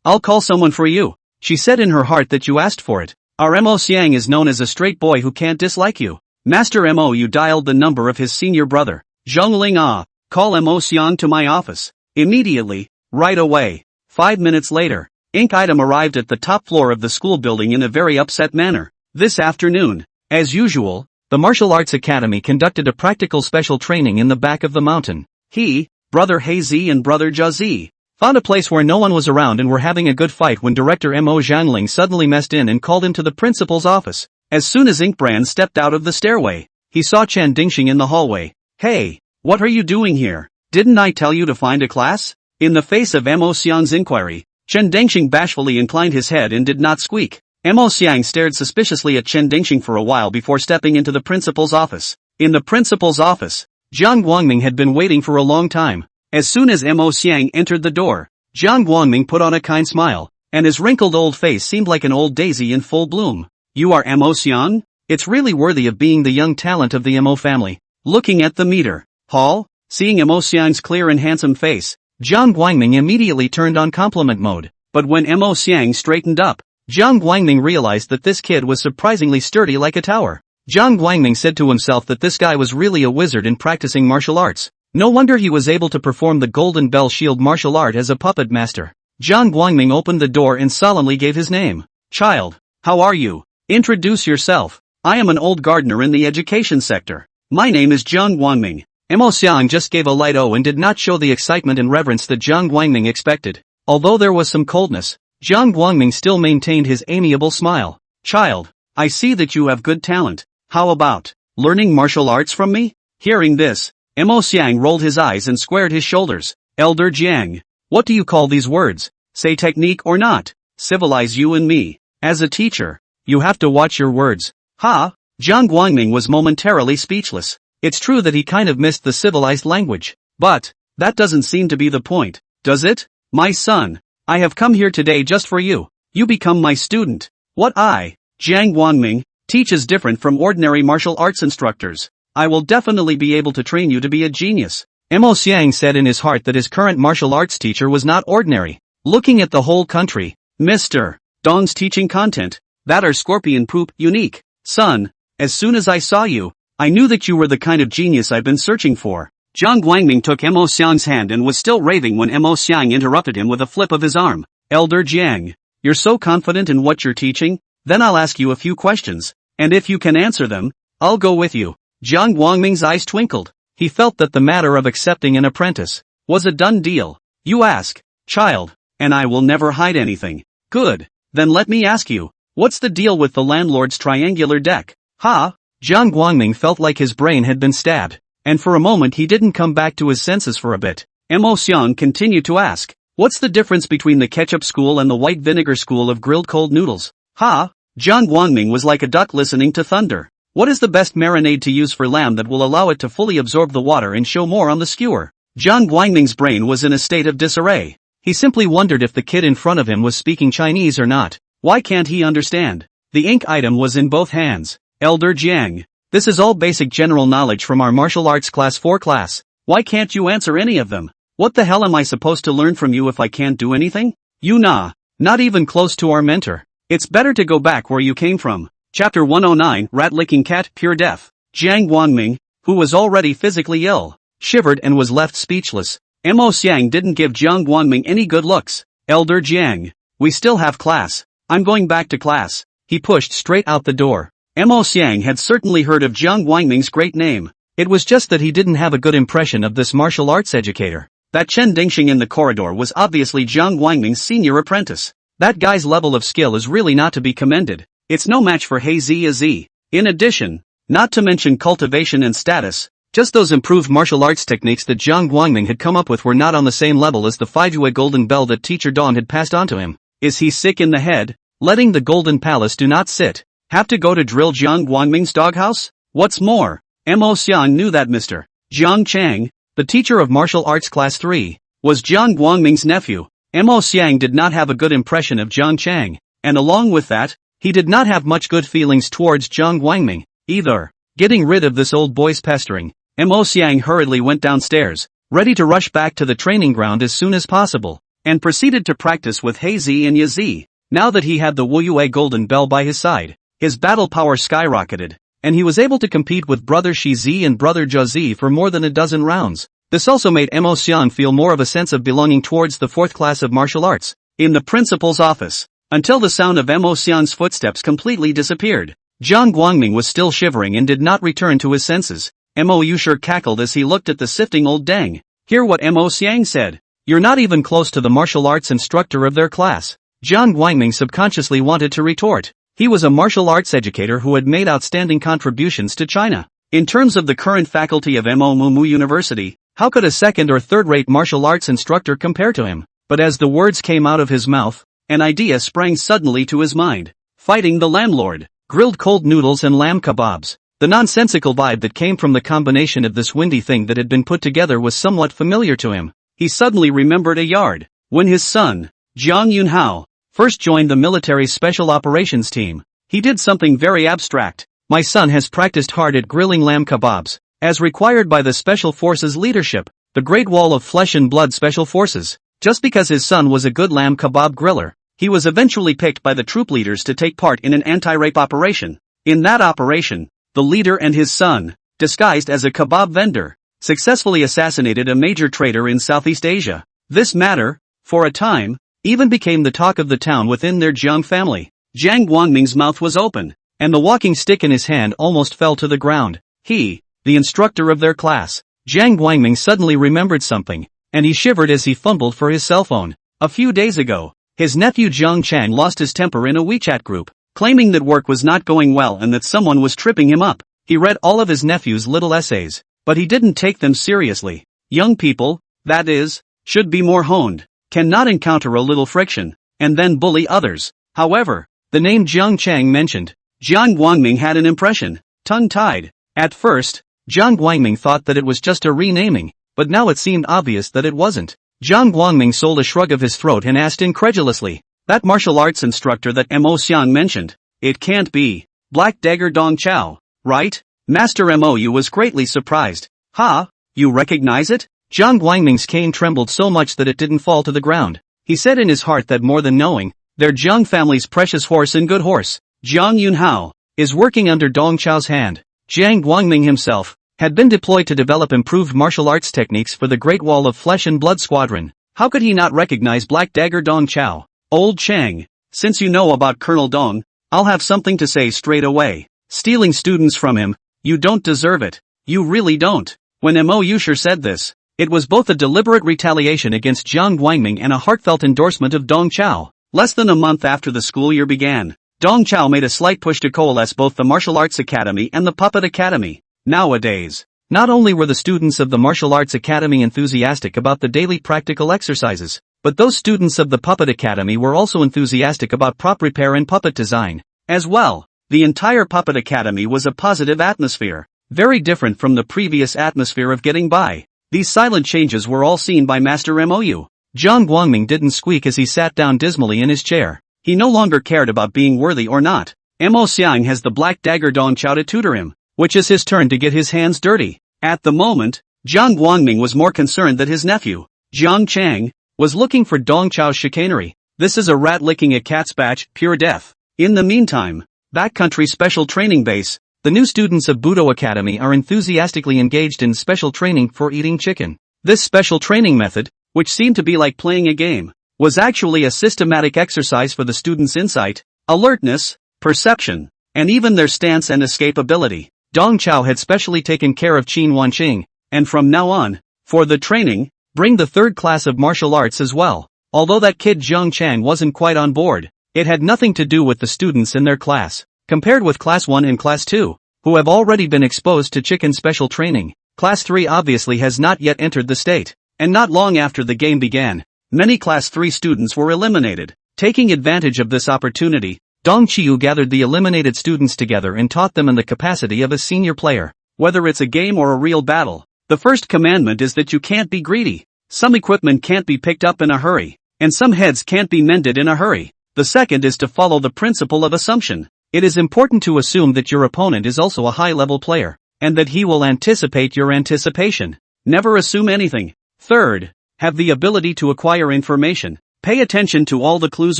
I'll call someone for you. She said in her heart that you asked for it. Our Mo Xiang is known as a straight boy who can't dislike you. Master Mo Yu dialed the number of his senior brother. Zhongling call Mo Xiang to my office. Immediately, right away. 5 minutes later, Ink Item arrived at the top floor of the school building in a very upset manner. This afternoon, as usual, the Martial Arts Academy conducted a practical special training in the back of the mountain. He, Brother Heizi and Brother Jia found a place where no one was around and were having a good fight when Director Mo Zhangling suddenly messed in and called him to the principal's office. As soon as Inkbrand stepped out of the stairway, he saw Chen Dingxing in the hallway. Hey, what are you doing here? Didn't I tell you to find a class? In the face of Mo Xiang's inquiry, Chen Dingxing bashfully inclined his head and did not squeak. Mo Xiang stared suspiciously at Chen Dingxing for a while before stepping into the principal's office. In the principal's office, Jiang Guangming had been waiting for a long time. As soon as Mo Xiang entered the door, Jiang Guangming put on a kind smile, and his wrinkled old face seemed like an old daisy in full bloom. You are Mo Xiang? It's really worthy of being the young talent of the Mo family. Looking at the meter hall, seeing Mo Xiang's clear and handsome face, Jiang Guangming immediately turned on compliment mode. But when Mo Xiang straightened up, Jiang Guangming realized that this kid was surprisingly sturdy like a tower. Jiang Guangming said to himself that this guy was really a wizard in practicing martial arts. No wonder he was able to perform the Golden Bell Shield martial art as a puppet master. Jiang Guangming opened the door and solemnly gave his name. Child, how are you? Introduce yourself. I am an old gardener in the education sector. My name is Jiang Guangming. Mo Xiang just gave a light O and did not show the excitement and reverence that Jiang Guangming expected. Although there was some coldness, Jiang Guangming still maintained his amiable smile. Child, I see that you have good talent. How about learning martial arts from me? Hearing this, Mo Xiang rolled his eyes and squared his shoulders. Elder Jiang, what do you call these words? Say technique or not? Civilize you and me. As a teacher, you have to watch your words. Ha! Jiang Guangming was momentarily speechless. It's true that he kind of missed the civilized language. But that doesn't seem to be the point, does it? My son, I have come here today just for you. You become my student. What Jiang Guangming, teach is different from ordinary martial arts instructors. I will definitely be able to train you to be a genius. Mo Xiang said in his heart that his current martial arts teacher was not ordinary. Looking at the whole country, Mr. Dong's teaching content, that are scorpion poop unique. Son, as soon as I saw you, I knew that you were the kind of genius I've been searching for. Jiang Guangming took Mo Xiang's hand and was still raving when Mo Xiang interrupted him with a flip of his arm. Elder Jiang, you're so confident in what you're teaching? Then I'll ask you a few questions, and if you can answer them, I'll go with you. Jiang Guangming's eyes twinkled. He felt that the matter of accepting an apprentice was a done deal. You ask, child, and I will never hide anything. Good. Then let me ask you, what's the deal with the landlord's triangular deck? Ha! Jiang Guangming felt like his brain had been stabbed, and for a moment he didn't come back to his senses for a bit. Mo Xiang continued to ask, what's the difference between the ketchup school and the white vinegar school of grilled cold noodles? Ha! Jiang Guangming was like a duck listening to thunder. What is the best marinade to use for lamb that will allow it to fully absorb the water and show more on the skewer? Jiang Guangming's brain was in a state of disarray. He simply wondered if the kid in front of him was speaking Chinese or not. Why can't he understand? The ink item was in both hands. Elder Jiang. This is all basic general knowledge from our martial arts class 4 class. Why can't you answer any of them? What the hell am I supposed to learn from you if I can't do anything? You nah. Not even close to our mentor. It's better to go back where you came from. Chapter 109, Rat-Licking Cat, Pure Death. Jiang Guangming, who was already physically ill, shivered and was left speechless. Mo Xiang didn't give Jiang Guangming any good looks. Elder Jiang. We still have class. I'm going back to class. He pushed straight out the door. Mo Xiang had certainly heard of Jiang Guangming's great name. It was just that he didn't have a good impression of this martial arts educator. That Chen Dingxing in the corridor was obviously Jiang Guangming's senior apprentice. That guy's level of skill is really not to be commended. It's no match for He Ziya. In addition, not to mention cultivation and status, just those improved martial arts techniques that Jiang Guangming had come up with were not on the same level as the 5-yue golden bell that teacher Dawn had passed on to him. Is he sick in the head? Letting the golden palace do not sit. Have to go to drill Jiang Guangming's doghouse? What's more, Mo Xiang knew that Mr. Jiang Chang, the teacher of martial arts class 3, was Jiang Guangming's nephew. Mo Xiang did not have a good impression of Jiang Chang, and along with that, he did not have much good feelings towards Jiang Guangming, either. Getting rid of this old boy's pestering, Mo Xiang hurriedly went downstairs, ready to rush back to the training ground as soon as possible, and proceeded to practice with He Zi and Ye Zi. Now that he had the Wu Yue golden bell by his side, his battle power skyrocketed, and he was able to compete with brother Shi Zi and brother Zhe Zi for more than a dozen rounds. This also made Mo Xiang feel more of a sense of belonging towards the 4th class of martial arts. In the principal's office, until the sound of Mo Xiang's footsteps completely disappeared, Jiang Guangming was still shivering and did not return to his senses. Mo Yusher cackled as he looked at the sifting old dang. Hear what Mo Xiang said. You're not even close to the martial arts instructor of their class. Jiang Guangming subconsciously wanted to retort. He was a martial arts educator who had made outstanding contributions to China. In terms of the current faculty of Mo Mumu University, how could a second or third-rate martial arts instructor compare to him? But as the words came out of his mouth, an idea sprang suddenly to his mind. Fighting the landlord. Grilled cold noodles and lamb kebabs. The nonsensical vibe that came from the combination of this windy thing that had been put together was somewhat familiar to him. He suddenly remembered a yard. When his son, Jiang Yunhao, first joined the military special operations team, he did something very abstract. My son has practiced hard at grilling lamb kebabs, as required by the Special Forces leadership, the Great Wall of Flesh and Blood Special Forces. Just because his son was a good lamb kebab griller, he was eventually picked by the troop leaders to take part in an anti-rape operation. In that operation, the leader and his son, disguised as a kebab vendor, successfully assassinated a major trader in Southeast Asia. This matter, for a time, even became the talk of the town within their Jiang family. Jiang Guangming's mouth was open, and the walking stick in his hand almost fell to the ground. He, the instructor of their class, Jiang Guangming suddenly remembered something, and he shivered as he fumbled for his cell phone. A few days ago, his nephew Jiang Chang lost his temper in a WeChat group, claiming that work was not going well and that someone was tripping him up. He read all of his nephew's little essays, but he didn't take them seriously. Young people, that is, should be more honed, cannot encounter a little friction, and then bully others. However, the name Jiang Chang mentioned, Jiang Guangming had an impression, tongue-tied. At first, Jiang Guangming thought that it was just a renaming, but now it seemed obvious that it wasn't. Jiang Guangming sold a shrug of his throat and asked incredulously, that martial arts instructor that Mo Xiang mentioned, it can't be Black Dagger Dong Chao, right? Master Mou was greatly surprised. Ha, you recognize it? Jiang Guangming's cane trembled so much that it didn't fall to the ground. He said in his heart that more than knowing, their Jiang family's precious horse and good horse, Jiang Yunhao, is working under Dong Chao's hand. Jiang Guangming himself had been deployed to develop improved martial arts techniques for the Great Wall of Flesh and Blood Squadron. How could he not recognize Black Dagger Dong Chao? Old Chang, since you know about Colonel Dong, I'll have something to say straight away. Stealing students from him, you don't deserve it. You really don't. When Mo Yusher said this, it was both a deliberate retaliation against Jiang Guangming and a heartfelt endorsement of Dong Chao. Less than a month after the school year began, Dong Chao made a slight push to coalesce both the Martial Arts Academy and the Puppet Academy. Nowadays, not only were the students of the Martial Arts Academy enthusiastic about the daily practical exercises, but those students of the Puppet Academy were also enthusiastic about prop repair and puppet design, as well. The entire puppet academy was a positive atmosphere, very different from the previous atmosphere of getting by. These silent changes were all seen by Master Mou. Jiang Guangming didn't squeak as he sat down dismally in his chair. He no longer cared about being worthy or not. Mo Xiang has the black dagger Dong Chao to tutor him, which is his turn to get his hands dirty. At the moment, Jiang Guangming was more concerned that his nephew, Jiang Chang, was looking for Dong Chao's chicanery. This is a rat licking a cat's batch, pure death. In the meantime, backcountry special training base, the new students of Budo Academy are enthusiastically engaged in special training for eating chicken. This special training method, which seemed to be like playing a game, was actually a systematic exercise for the students' insight, alertness, perception, and even their stance and escape ability. Dong Chao had specially taken care of Qin Wanqing, and from now on, for the training, bring the third class of martial arts as well. Although that kid Jiang Chang wasn't quite on board, it had nothing to do with the students in their class. Compared with Class 1 and Class 2, who have already been exposed to chicken special training, Class 3 obviously has not yet entered the state, and not long after the game began, many Class 3 students were eliminated. Taking advantage of this opportunity, Dong Qiu gathered the eliminated students together and taught them in the capacity of a senior player. Whether it's a game or a real battle, the first commandment is that you can't be greedy. Some equipment can't be picked up in a hurry, and some heads can't be mended in a hurry. The second is to follow the principle of assumption. It is important to assume that your opponent is also a high-level player, and that he will anticipate your anticipation. Never assume anything. Third, have the ability to acquire information. Pay attention to all the clues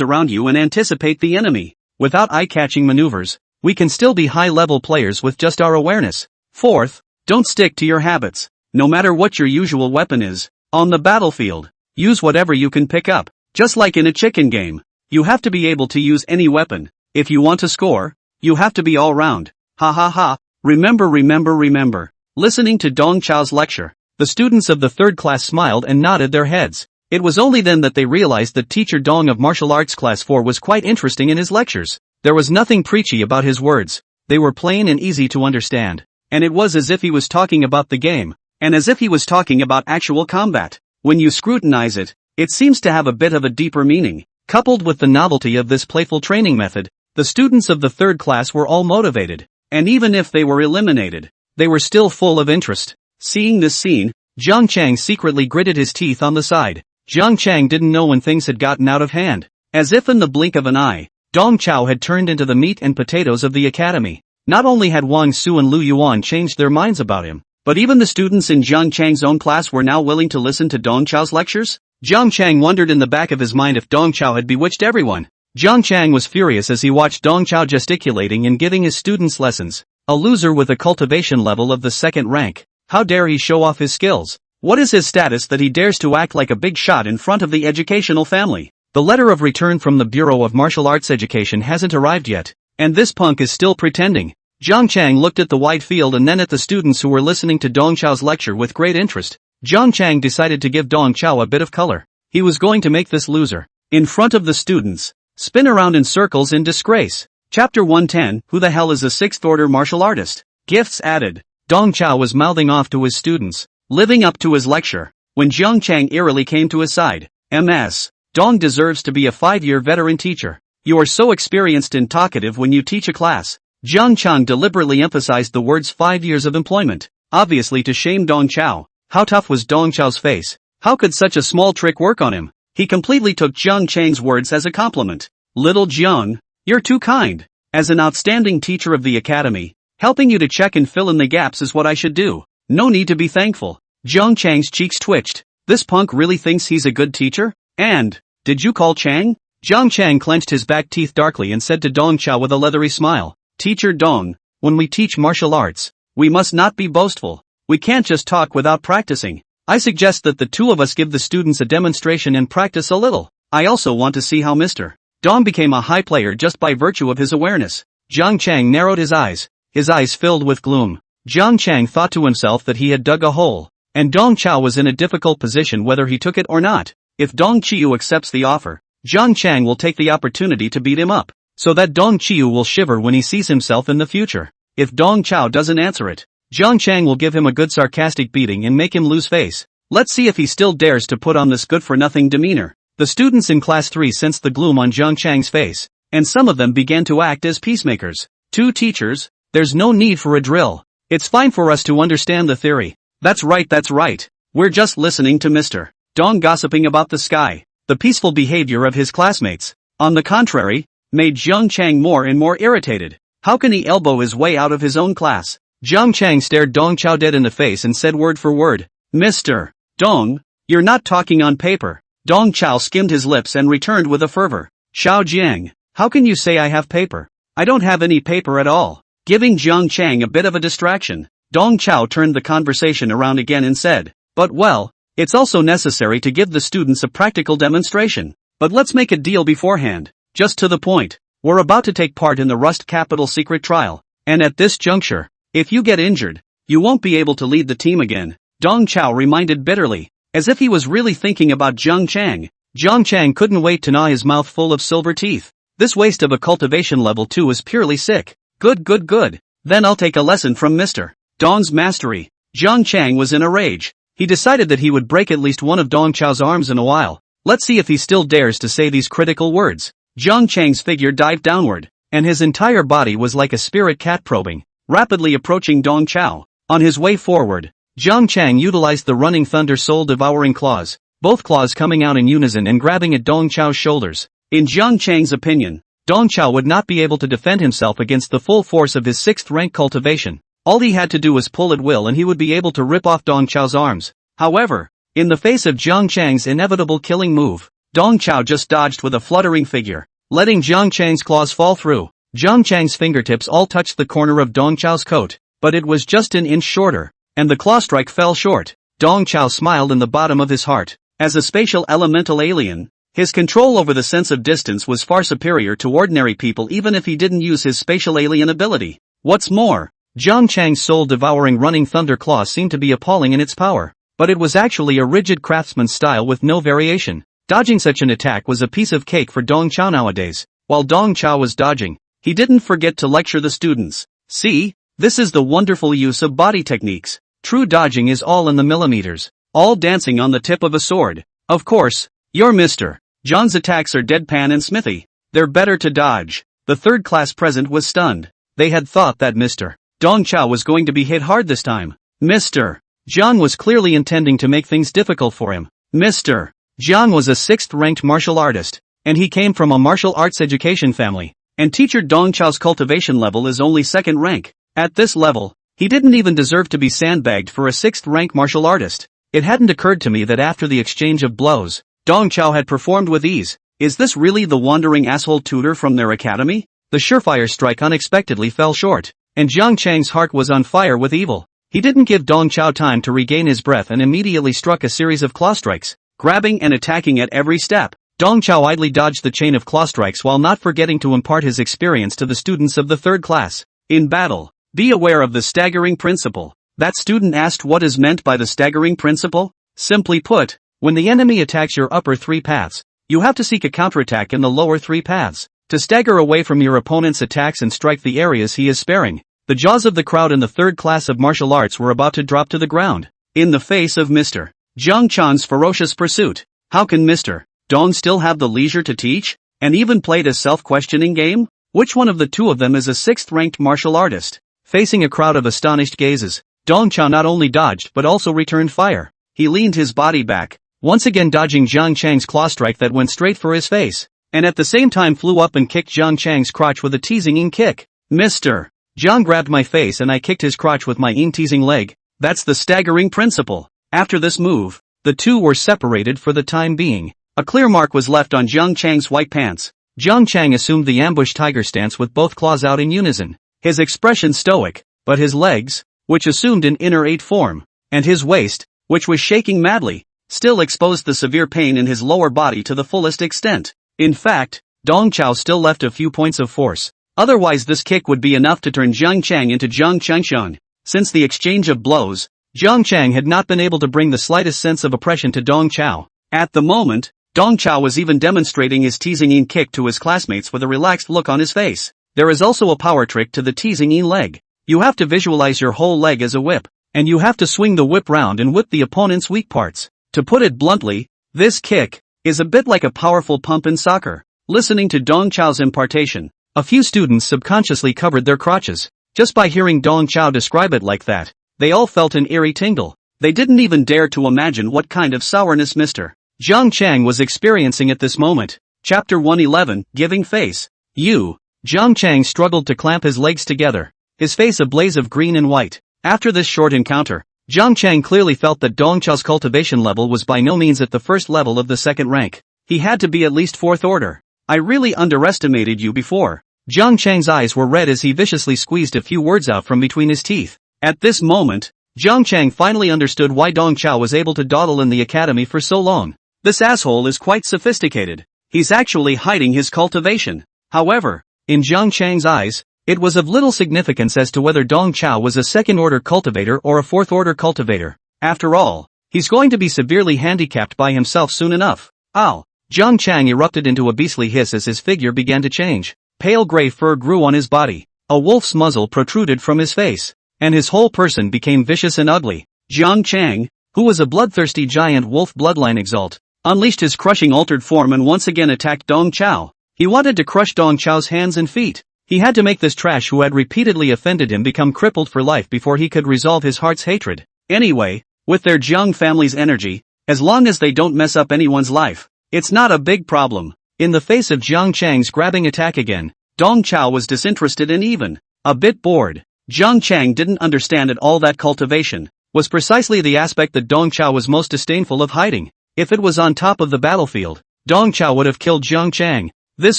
around you and anticipate the enemy. Without eye-catching maneuvers, we can still be high-level players with just our awareness. Fourth, don't stick to your habits. No matter what your usual weapon is, on the battlefield, use whatever you can pick up. Just like in a chicken game, you have to be able to use any weapon. If you want to score, you have to be all round. Ha ha ha. Remember. Listening to Dong Chao's lecture, the students of the third class smiled and nodded their heads. It was only then that they realized that teacher Dong of Martial Arts Class 4 was quite interesting in his lectures. There was nothing preachy about his words. They were plain and easy to understand. And it was as if he was talking about the game, and as if he was talking about actual combat. When you scrutinize it, it seems to have a bit of a deeper meaning. Coupled with the novelty of this playful training method, the students of the third class were all motivated, and even if they were eliminated, they were still full of interest. Seeing this scene, Jiang Chang secretly gritted his teeth on the side. Jiang Chang didn't know when things had gotten out of hand. As if in the blink of an eye, Dong Chao had turned into the meat and potatoes of the academy. Not only had Wang Su and Lu Yuan changed their minds about him, but even the students in Jiang Chang's own class were now willing to listen to Dong Chao's lectures. Jiang Chang wondered in the back of his mind if Dong Chao had bewitched everyone. Jiang Chang was furious as he watched Dong Chao gesticulating and giving his students lessons. A loser with a cultivation level of the second rank. How dare he show off his skills? What is his status that he dares to act like a big shot in front of the educational family? The letter of return from the Bureau of Martial Arts Education hasn't arrived yet, and this punk is still pretending. Jiang Chang looked at the wide field and then at the students who were listening to Dong Chao's lecture with great interest. Jiang Chang decided to give Dong Chao a bit of color. He was going to make this loser, in front of the students, spin around in circles in disgrace. Chapter 110, Who the hell is a sixth order martial artist? Gifts added. Dong Chao was mouthing off to his students, living up to his lecture, when Jiang Chang eerily came to his side. MS. Dong deserves to be a 5-year veteran teacher. You are so experienced and talkative when you teach a class. Jiang Chang deliberately emphasized the words 5 years of employment, obviously to shame Dong Chao. How tough was Dong Chao's face? How could such a small trick work on him? He completely took Jiang Chang's words as a compliment. Little Jiang, you're too kind. As an outstanding teacher of the academy, helping you to check and fill in the gaps is what I should do. No need to be thankful. Jiang Chang's cheeks twitched. This punk really thinks he's a good teacher? And, did you call Chang? Jiang Chang clenched his back teeth darkly and said to Dong Chao with a leathery smile, Teacher Dong, when we teach martial arts, we must not be boastful. We can't just talk without practicing. I suggest that the two of us give the students a demonstration and practice a little. I also want to see how Mr. Dong became a high player just by virtue of his awareness. Jiang Chang narrowed his eyes filled with gloom. Jiang Chang thought to himself that he had dug a hole, and Dong Chao was in a difficult position whether he took it or not. If Dong Qiu accepts the offer, Jiang Chang will take the opportunity to beat him up, so that Dong Qiu will shiver when he sees himself in the future. If Dong Chao doesn't answer it, Jiang Chang will give him a good sarcastic beating and make him lose face. Let's see if he still dares to put on this good-for-nothing demeanor. The students in Class 3 sensed the gloom on Jiang Chang's face, and some of them began to act as peacemakers. Two teachers? There's no need for a drill. It's fine for us to understand the theory. That's right. We're just listening to Mr. Dong gossiping about the sky. The peaceful behavior of his classmates, on the contrary, made Jiang Chang more and more irritated. How can he elbow his way out of his own class? Jiang Chang stared Dong Chao dead in the face and said word for word, Mr. Dong, you're not talking on paper. Dong Chao skimmed his lips and returned with a fervor. Xiao Jiang, how can you say I have paper? I don't have any paper at all. Giving Jiang Chang a bit of a distraction, Dong Chao turned the conversation around again and said, but well, it's also necessary to give the students a practical demonstration. But let's make a deal beforehand. Just to the point. We're about to take part in the Rust Capital secret trial, and at this juncture, if you get injured, you won't be able to lead the team again. Dong Chao reminded bitterly, as if he was really thinking about Jiang Chang. Jiang Chang couldn't wait to gnaw his mouth full of silver teeth. This waste of a cultivation level 2 is purely sick. Good. Then I'll take a lesson from Mr. Dong's mastery. Jiang Chang was in a rage. He decided that he would break at least one of Dong Chao's arms in a while. Let's see if he still dares to say these critical words. Jiang Chang's figure dived downward, and his entire body was like a spirit cat probing, rapidly approaching Dong Chao. On his way forward, Jiang Chang utilized the running thunder soul-devouring claws, both claws coming out in unison and grabbing at Dong Chao's shoulders. In Jiang Chang's opinion, Dong Chao would not be able to defend himself against the full force of his 6th rank cultivation. All he had to do was pull at will and he would be able to rip off Dong Chao's arms. However, in the face of Jiang Chang's inevitable killing move, Dong Chao just dodged with a fluttering figure, letting Jiang Chang's claws fall through. Jiang Chang's fingertips all touched the corner of Dong Chao's coat, but it was just an inch shorter, and the claw strike fell short. Dong Chao smiled in the bottom of his heart. As a spatial elemental alien, his control over the sense of distance was far superior to ordinary people even if he didn't use his spatial alien ability. What's more, Jiang Chang's soul-devouring running thunder claw seemed to be appalling in its power, but it was actually a rigid craftsman's style with no variation. Dodging such an attack was a piece of cake for Dong Chao nowadays. While Dong Chao was dodging, he didn't forget to lecture the students. See, this is the wonderful use of body techniques. True dodging is all in the millimeters, all dancing on the tip of a sword. Of course, your Mr. John's attacks are deadpan and smithy. They're better to dodge. The third class present was stunned. They had thought that Mr. Dong Chao was going to be hit hard this time. Mr. John was clearly intending to make things difficult for him. Mr. John was a 6th ranked martial artist, and he came from a martial arts education family, and teacher Dong Chao's cultivation level is only 2nd rank. At this level, he didn't even deserve to be sandbagged for a 6th rank martial artist. It hadn't occurred to me that after the exchange of blows, Dong Chao had performed with ease. Is this really the wandering asshole tutor from their academy? The surefire strike unexpectedly fell short, and Jiang Chang's heart was on fire with evil. He didn't give Dong Chao time to regain his breath and immediately struck a series of claw strikes, grabbing and attacking at every step. Dong Chao idly dodged the chain of claw strikes while not forgetting to impart his experience to the students of the 3rd class. In battle, be aware of the staggering principle. That student asked what is meant by the staggering principle? Simply put, when the enemy attacks your upper 3 paths, you have to seek a counterattack in the lower 3 paths, to stagger away from your opponent's attacks and strike the areas he is sparing. The jaws of the crowd in the 3rd class of martial arts were about to drop to the ground. In the face of Mr. Jiang Chan's ferocious pursuit, how can Mr. Dong still have the leisure to teach, and even played a self-questioning game? Which one of the two of them is a 6th ranked martial artist? Facing a crowd of astonished gazes, Dong Chao not only dodged but also returned fire. He leaned his body back, once again dodging Jiang Chang's claw strike that went straight for his face, and at the same time flew up and kicked Jiang Chang's crotch with a teasing kick. Mr. Jiang grabbed my face and I kicked his crotch with my teasing leg. That's the staggering principle. After this move, the two were separated for the time being. A clear mark was left on Jiang Chang's white pants. Jiang Chang assumed the ambush tiger stance with both claws out in unison. His expression stoic, but his legs, which assumed an inner 8 form, and his waist, which was shaking madly, still exposed the severe pain in his lower body to the fullest extent. In fact, Dong Chao still left a few points of force. Otherwise this kick would be enough to turn Jiang Chang into Jiang Changshan. Since the exchange of blows, Jiang Chang had not been able to bring the slightest sense of oppression to Dong Chao. At the moment, Dong Chao was even demonstrating his teasing kick to his classmates with a relaxed look on his face. There is also a power trick to the teasing leg. You have to visualize your whole leg as a whip, and you have to swing the whip round and whip the opponent's weak parts. To put it bluntly, this kick is a bit like a powerful pump in soccer. Listening to Dong Chao's impartation, A few students subconsciously covered their crotches. Just by hearing Dong Chao describe it like that, they all felt an eerie tingle. They didn't even dare to imagine what kind of sourness Mr. Zhang Chang was experiencing at this moment. Chapter 111, Giving Face. Zhang Chang struggled to clamp his legs together, his face a blaze of green and white. After this short encounter, Zhang Chang clearly felt that Dong Chao's cultivation level was by no means at the first level of the second rank. He had to be at least fourth order. I really underestimated you before. Zhang Chang's eyes were red as he viciously squeezed a few words out from between his teeth. At this moment, Zhang Chang finally understood why Dong Chao was able to dawdle in the academy for so long. This asshole is quite sophisticated. He's actually hiding his cultivation. However, in Zhang Chang's eyes, it was of little significance as to whether Dong Chao was a second-order cultivator or a fourth-order cultivator. After all, he's going to be severely handicapped by himself soon enough. Ow! Zhang Chang erupted into a beastly hiss as his figure began to change. Pale gray fur grew on his body, a wolf's muzzle protruded from his face, and his whole person became vicious and ugly. Zhang Chang, who was a bloodthirsty giant wolf bloodline exalt, unleashed his crushing altered form and once again attacked Dong Chao. He wanted to crush Dong Chao's hands and feet. He had to make this trash who had repeatedly offended him become crippled for life before he could resolve his heart's hatred. Anyway, with their Jiang family's energy, as long as they don't mess up anyone's life, it's not a big problem. In the face of Zhang Chang's grabbing attack again, Dong Chao was disinterested and even a bit bored. Zhang Chang didn't understand at all that cultivation was precisely the aspect that Dong Chao was most disdainful of hiding. If it was on top of the battlefield, Dong Chao would have killed Zhang Chang. This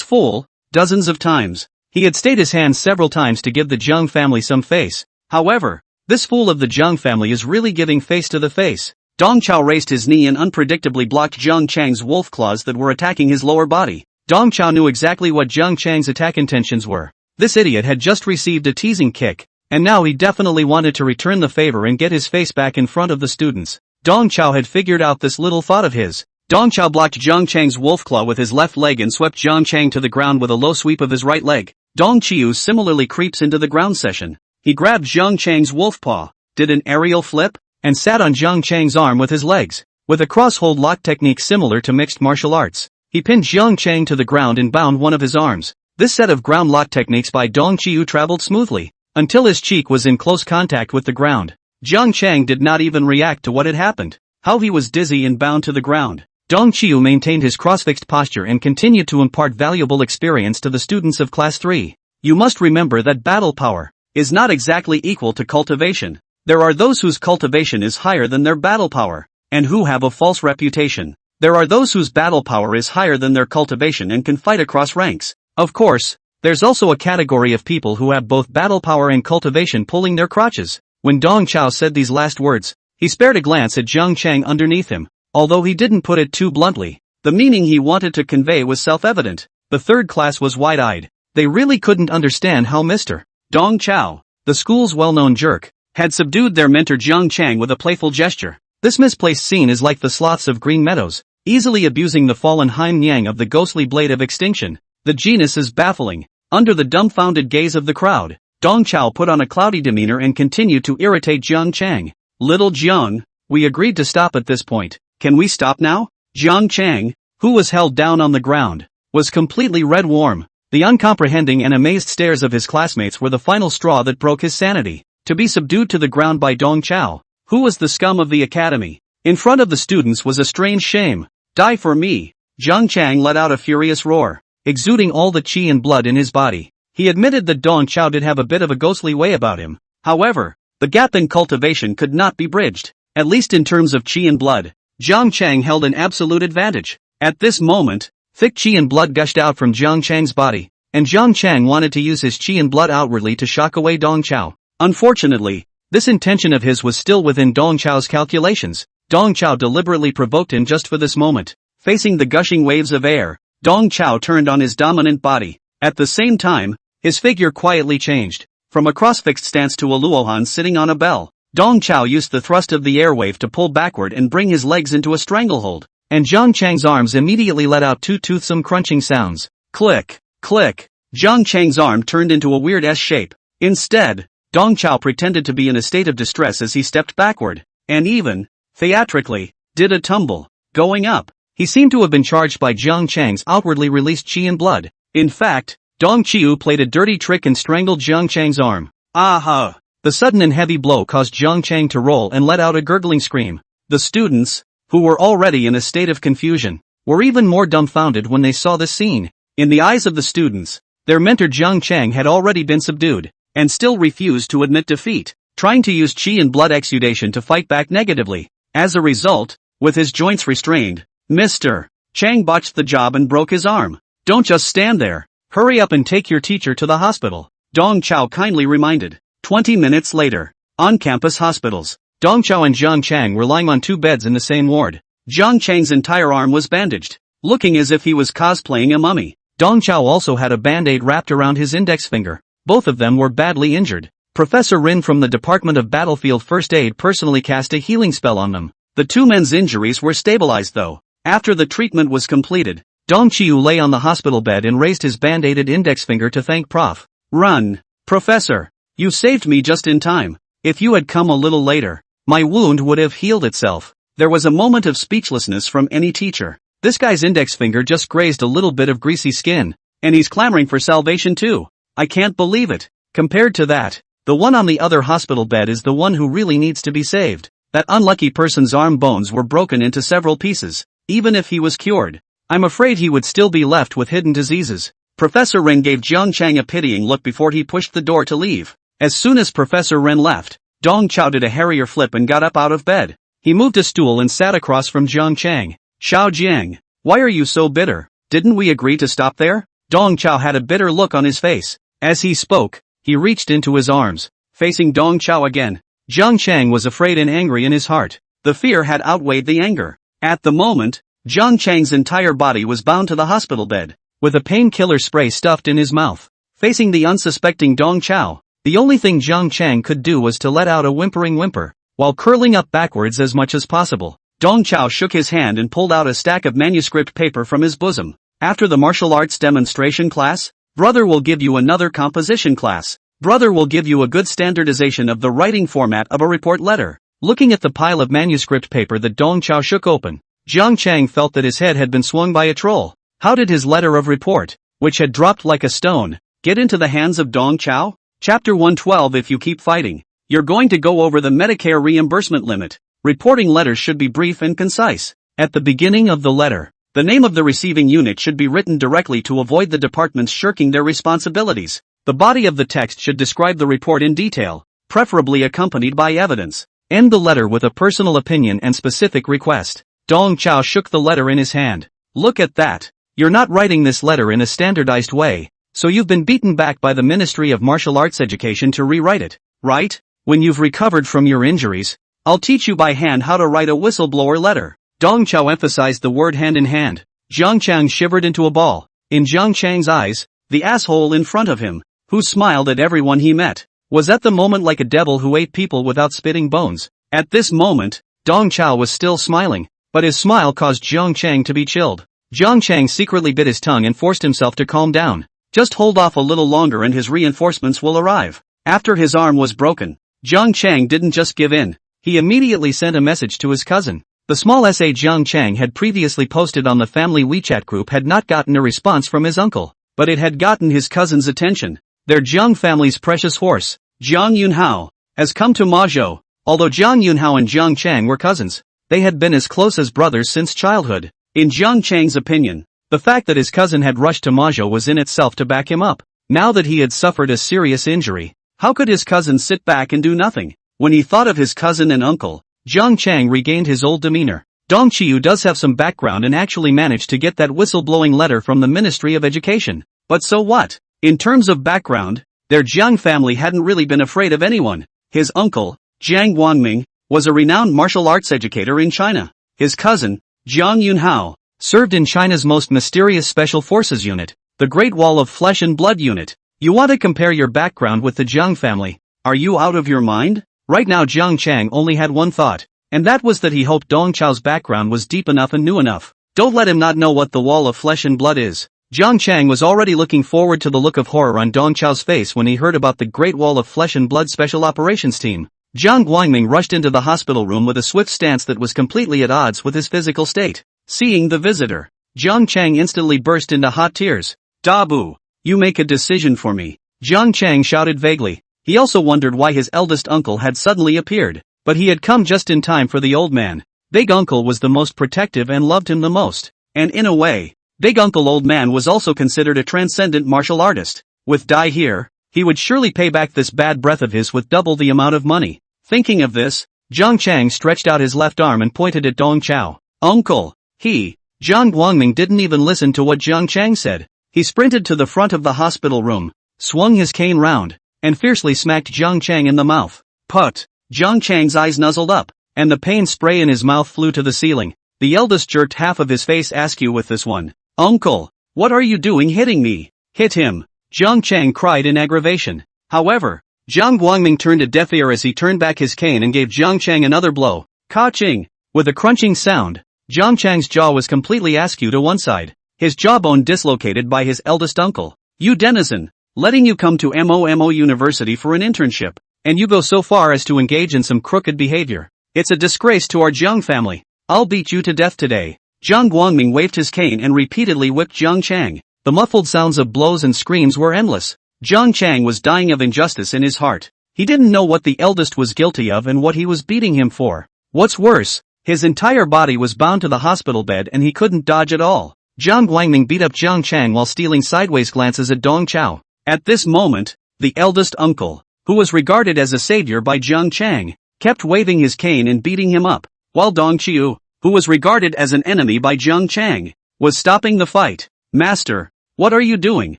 fool, dozens of times. He had stayed his hand several times to give the Jiang family some face. However, this fool of the Jiang family is really giving face to the face. Dong Chao raised his knee and unpredictably blocked Zhang Chang's wolf claws that were attacking his lower body. Dong Chao knew exactly what Zhang Chang's attack intentions were. This idiot had just received a teasing kick, and now he definitely wanted to return the favor and get his face back in front of the students. Dong Chao had figured out this little thought of his. Dong Chao blocked Zhang Chang's wolf claw with his left leg and swept Zhang Chang to the ground with a low sweep of his right leg. Dong Qiu similarly creeps into the ground session. He grabbed Zhang Chang's wolf paw, did an aerial flip, and sat on Zhang Chang's arm with his legs. With a cross-hold lock technique similar to mixed martial arts, he pinned Zhang Chang to the ground and bound one of his arms. This set of ground lock techniques by Dong Qiu traveled smoothly, until his cheek was in close contact with the ground. Zhang Chang did not even react to what had happened, how he was dizzy and bound to the ground. Dong Qiu maintained his cross-fixed posture and continued to impart valuable experience to the students of Class 3. You must remember that battle power is not exactly equal to cultivation. There are those whose cultivation is higher than their battle power, and who have a false reputation. There are those whose battle power is higher than their cultivation and can fight across ranks. Of course, there's also a category of people who have both battle power and cultivation pulling their crotches. When Dong Chao said these last words, he spared a glance at Zhang Chang underneath him. Although he didn't put it too bluntly, the meaning he wanted to convey was self-evident. The third class was wide-eyed. They really couldn't understand how Mr. Dong Chao, the school's well-known jerk, had subdued their mentor Zhang Chang with a playful gesture. This misplaced scene is like the sloths of green meadows, easily abusing the fallen Haim Yang of the ghostly blade of extinction. The genus is baffling. Under the dumbfounded gaze of the crowd, Dong Chao put on a cloudy demeanor and continued to irritate Zhang Chang. Little Jiang, we agreed to stop at this point. Can we stop now? Zhang Chang, who was held down on the ground, was completely red warm. The uncomprehending and amazed stares of his classmates were the final straw that broke his sanity. To be subdued to the ground by Dong Chao, who was the scum of the academy, in front of the students was a strange shame. Die for me! Zhang Chang let out a furious roar, exuding all the qi and blood in his body. He admitted that Dong Chao did have a bit of a ghostly way about him. However, the gap in cultivation could not be bridged, at least in terms of qi and blood. Zhang Chang held an absolute advantage. At this moment, thick qi and blood gushed out from Zhang Chang's body, and Zhang Chang wanted to use his qi and blood outwardly to shock away Dong Chao. Unfortunately, this intention of his was still within Dong Chao's calculations. Dong Chao deliberately provoked him just for this moment. Facing the gushing waves of air, Dong Chao turned on his dominant body. At the same time, his figure quietly changed, from a cross-fixed stance to a luohan sitting on a bell. Dong Chao used the thrust of the airwave to pull backward and bring his legs into a stranglehold, and Zhang Chang's arms immediately let out two toothsome crunching sounds. Click, click. Zhang Chang's arm turned into a weird S shape. Instead, Dong Chao pretended to be in a state of distress as he stepped backward, and even, theatrically, did a tumble. Going up, he seemed to have been charged by Zhang Chang's outwardly released qi and blood. In fact, Dong Qiu played a dirty trick and strangled Jiang Chang's arm. Aha! The sudden and heavy blow caused Jiang Chang to roll and let out a gurgling scream. The students, who were already in a state of confusion, were even more dumbfounded when they saw this scene. In the eyes of the students, their mentor Jiang Chang had already been subdued, and still refused to admit defeat, trying to use qi and blood exudation to fight back negatively. As a result, with his joints restrained, Mr. Chang botched the job and broke his arm. Don't just stand there. Hurry up and take your teacher to the hospital, Dong Chao kindly reminded. 20 minutes later, on campus hospitals, Dong Chao and Jiang Chang were lying on 2 beds in the same ward. Jiang Chang's entire arm was bandaged, looking as if he was cosplaying a mummy. Dong Chao also had a band-aid wrapped around his index finger. Both of them were badly injured. Professor Rin from the Department of Battlefield First Aid personally cast a healing spell on them. The 2 men's injuries were stabilized though. After the treatment was completed, Dong Qiu lay on the hospital bed and raised his band-aided index finger to thank Prof. Run. Professor, you saved me just in time. If you had come a little later, my wound would have healed itself. There was a moment of speechlessness from any teacher. This guy's index finger just grazed a little bit of greasy skin, and he's clamoring for salvation too. I can't believe it. Compared to that, the one on the other hospital bed is the one who really needs to be saved. That unlucky person's arm bones were broken into several pieces. Even if he was cured, I'm afraid he would still be left with hidden diseases. Professor Ren gave Jiang Chang a pitying look before he pushed the door to leave. As soon as Professor Ren left, Dong Chao did a Harrier flip and got up out of bed. He moved a stool and sat across from Jiang Chang. Xiao Jiang, why are you so bitter? Didn't we agree to stop there? Dong Chao had a bitter look on his face. As he spoke, he reached into his arms, facing Dong Chao again. Jiang Chang was afraid and angry in his heart. The fear had outweighed the anger. At the moment, Jiang Chang's entire body was bound to the hospital bed, with a painkiller spray stuffed in his mouth. Facing the unsuspecting Dong Chao, the only thing Jiang Chang could do was to let out a whimpering whimper, while curling up backwards as much as possible. Dong Chao shook his hand and pulled out a stack of manuscript paper from his bosom. After the martial arts demonstration class, brother will give you another composition class. Brother will give you a good standardization of the writing format of a report letter. Looking at the pile of manuscript paper that Dong Chao shook open, Jiang Chang felt that his head had been swung by a troll. How did his letter of report, which had dropped like a stone, get into the hands of Dong Chao? Chapter 112. If you keep fighting, you're going to go over the Medicare reimbursement limit. Reporting letters should be brief and concise. At the beginning of the letter, the name of the receiving unit should be written directly to avoid the departments shirking their responsibilities. The body of the text should describe the report in detail, preferably accompanied by evidence. End the letter with a personal opinion and specific request. Dong Chao shook the letter in his hand. Look at that. You're not writing this letter in a standardized way, so you've been beaten back by the Ministry of Martial Arts Education to rewrite it, right? When you've recovered from your injuries, I'll teach you by hand how to write a whistleblower letter. Dong Chao emphasized the word hand in hand. Jiang Chang shivered into a ball. In Jiang Chang's eyes, the asshole in front of him, who smiled at everyone he met, was at the moment like a devil who ate people without spitting bones. At this moment, Dong Chao was still smiling, but his smile caused Jiang Chang to be chilled. Jiang Chang secretly bit his tongue and forced himself to calm down. Just hold off a little longer and his reinforcements will arrive. After his arm was broken, Jiang Chang didn't just give in. He immediately sent a message to his cousin. The small essay Jiang Chang had previously posted on the family WeChat group had not gotten a response from his uncle, but it had gotten his cousin's attention. Their Jiang family's precious horse, Jiang Yunhao, has come to Mazhou. Although Jiang Yunhao and Jiang Chang were cousins, they had been as close as brothers since childhood. In Jiang Chang's opinion, the fact that his cousin had rushed to Mazhou was in itself to back him up. Now that he had suffered a serious injury, how could his cousin sit back and do nothing? When he thought of his cousin and uncle, Jiang Chang regained his old demeanor. Dong Qiu does have some background and actually managed to get that whistleblowing letter from the Ministry of Education. But so what? In terms of background, their Jiang family hadn't really been afraid of anyone. His uncle, Jiang Guangming, was a renowned martial arts educator in China. His cousin, Jiang Yunhao, served in China's most mysterious special forces unit, the Great Wall of Flesh and Blood unit. You want to compare your background with the Jiang family? Are you out of your mind? Right now Jiang Chang only had one thought, and that was that he hoped Dong Chao's background was deep enough and new enough. Don't let him not know what the Wall of Flesh and Blood is. Jiang Chang was already looking forward to the look of horror on Dong Chao's face when he heard about the Great Wall of Flesh and Blood Special Operations Team. Jiang Guangming rushed into the hospital room with a swift stance that was completely at odds with his physical state. Seeing the visitor, Jiang Chang instantly burst into hot tears. Dabu, You make a decision for me. Jiang Chang shouted vaguely. He also wondered why his eldest uncle had suddenly appeared, but he had come just in time for the old man. Big Uncle was the most protective and loved him the most. And in a way, Big Uncle Old Man was also considered a transcendent martial artist. With Dai here, he would surely pay back this bad breath of his with double the amount of money. Thinking of this, Jiang Chang stretched out his left arm and pointed at Dong Chao. Uncle! Jiang Guangming didn't even listen to what Jiang Chang said. He sprinted to the front of the hospital room, swung his cane round, and fiercely smacked Jiang Chang in the mouth. Put! Jiang Chang's eyes nuzzled up, and the pain spray in his mouth flew to the ceiling. The eldest jerked half of his face askew with this one. Uncle! What are you doing hitting me? Hit him! Jiang Chang cried in aggravation. However, Jiang Guangming turned a deaf ear as he turned back his cane and gave Jiang Chang another blow. Ka-ching! With a crunching sound, Jiang Chang's jaw was completely askew to one side, his jawbone dislocated by his eldest uncle. You denizen! Letting you come to MOMO University for an internship, and you go so far as to engage in some crooked behavior. It's a disgrace to our Jiang family. I'll beat you to death today. Jiang Guangming waved his cane and repeatedly whipped Jiang Chang. The muffled sounds of blows and screams were endless. Jiang Chang was dying of injustice in his heart. He didn't know what the eldest was guilty of and what he was beating him for. What's worse, his entire body was bound to the hospital bed and he couldn't dodge at all. Jiang Guangming beat up Jiang Chang while stealing sideways glances at Dong Chao. At this moment, the eldest uncle, who was regarded as a savior by Jiang Chang, kept waving his cane and beating him up, while Dong Chiu, who was regarded as an enemy by Jiang Chang, was stopping the fight. Master, what are you doing?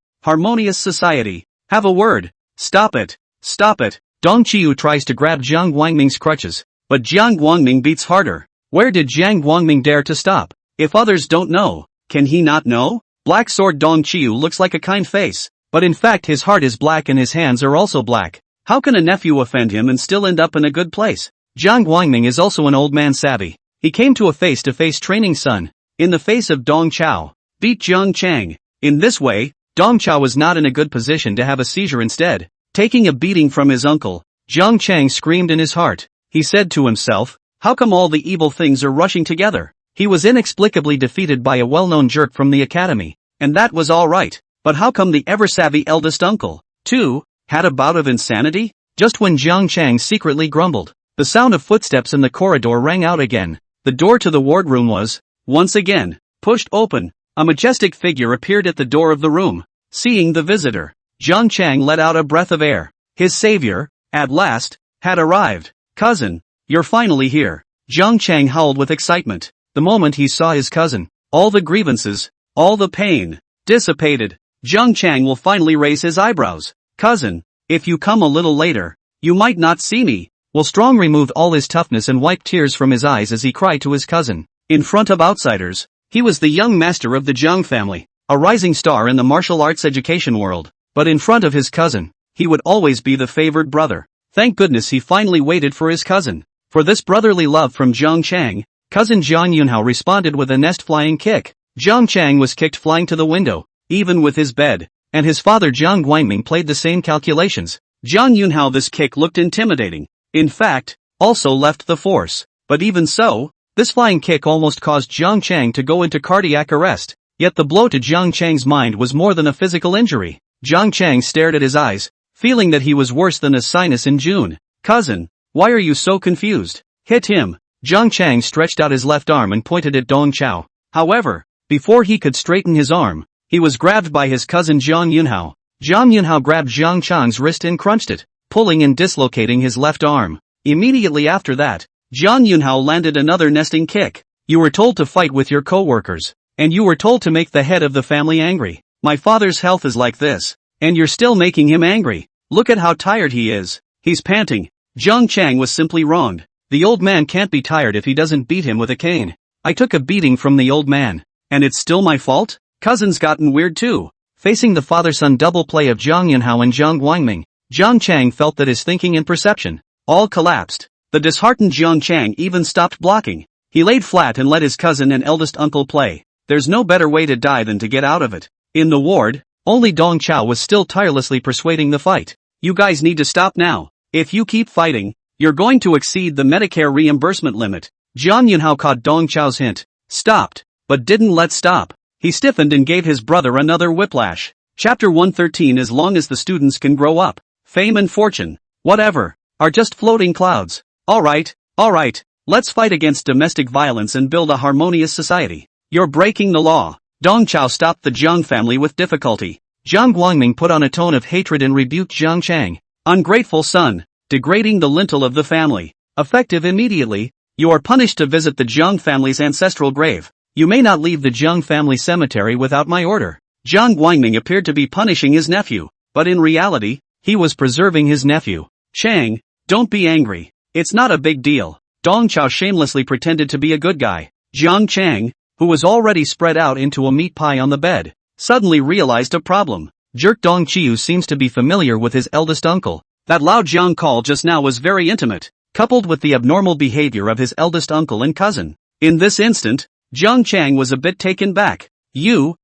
Harmonious society. Have a word. Stop it. Stop it. Dong Chiu tries to grab Jiang Guangming's crutches, but Jiang Guangming beats harder. Where did Jiang Guangming dare to stop? If others don't know, can he not know? Black Sword Dong Chiu looks like a kind face, but in fact his heart is black and his hands are also black. How can a nephew offend him and still end up in a good place? Jiang Guangming is also an old man savvy. He came to a face-to-face training son, in the face of Dong Chao, beat Jiang Chang. In this way, Dong Chao was not in a good position to have a seizure instead. Taking a beating from his uncle, Jiang Chang screamed in his heart. He said to himself, how come all the evil things are rushing together? He was inexplicably defeated by a well-known jerk from the academy, and that was alright. But how come the ever-savvy eldest uncle, too, had a bout of insanity? Just when Jiang Chang secretly grumbled, the sound of footsteps in the corridor rang out again. The door to the wardroom was, once again, pushed open. A majestic figure appeared at the door of the room. Seeing the visitor, Jiang Chang let out a breath of air. His savior, at last, had arrived. Cousin, you're finally here. Jiang Chang howled with excitement. The moment he saw his cousin, all the grievances, all the pain, dissipated. Jiang Chang will finally raise his eyebrows. Cousin, if you come a little later, you might not see me. Will Strong removed all his toughness and wiped tears from his eyes as he cried to his cousin. In front of outsiders, he was the young master of the Jiang family, a rising star in the martial arts education world. But in front of his cousin, he would always be the favored brother. Thank goodness he finally waited for his cousin. For this brotherly love from Jiang Chang, cousin Jiang Yunhao responded with a nest-flying kick. Jiang Chang was kicked flying to the window, even with his bed, and his father Jiang Guangming played the same calculations. Jiang Yunhao, this kick looked intimidating. In fact, also left the force. But even so, this flying kick almost caused Jiang Chang to go into cardiac arrest. Yet the blow to Jiang Chang's mind was more than a physical injury. Jiang Chang stared at his eyes, feeling that he was worse than a sinus in June. Cousin, why are you so confused? Hit him. Jiang Chang stretched out his left arm and pointed at Dong Chao. However, before he could straighten his arm, he was grabbed by his cousin Jiang Yunhao. Jiang Yunhao grabbed Jiang Chang's wrist and crunched it, pulling and dislocating his left arm. Immediately after that, Jiang Yunhao landed another nesting kick. You were told to fight with your co-workers, and you were told to make the head of the family angry. My father's health is like this, and you're still making him angry. Look at how tired he is. He's panting. Jiang Chang was simply wronged. The old man can't be tired if he doesn't beat him with a cane. I took a beating from the old man, and it's still my fault? Cousin's gotten weird too. Facing the father-son double play of Jiang Yunhao and Jiang Guangming, Jiang Chang felt that his thinking and perception all collapsed. The disheartened Jiang Chang even stopped blocking. He laid flat and let his cousin and eldest uncle play. There's no better way to die than to get out of it. In the ward, only Dong Chao was still tirelessly persuading the fight. You guys need to stop now. If you keep fighting, you're going to exceed the Medicare reimbursement limit. Jiang Yunhao caught Dong Chao's hint, stopped, but didn't let stop. He stiffened and gave his brother another whiplash. Chapter 113. As long as the students can grow up, fame and fortune, whatever, are just floating clouds. Alright, let's fight against domestic violence and build a harmonious society. You're breaking the law. Dong Chao stopped the Jiang family with difficulty. Jiang Guangming put on a tone of hatred and rebuked Jiang Chang. Ungrateful son, degrading the lintel of the family. Effective immediately, you are punished to visit the Jiang family's ancestral grave. You may not leave the Jiang family cemetery without my order. Jiang Guangming appeared to be punishing his nephew, but in reality, he was preserving his nephew. Chang, don't be angry. It's not a big deal. Dong Chao shamelessly pretended to be a good guy. Jiang Chang, who was already spread out into a meat pie on the bed, suddenly realized a problem. Jerk Dong Chiu seems to be familiar with his eldest uncle. That Lao Jiang call just now was very intimate, coupled with the abnormal behavior of his eldest uncle and cousin. In this instant, Jiang Chang was a bit taken back. You.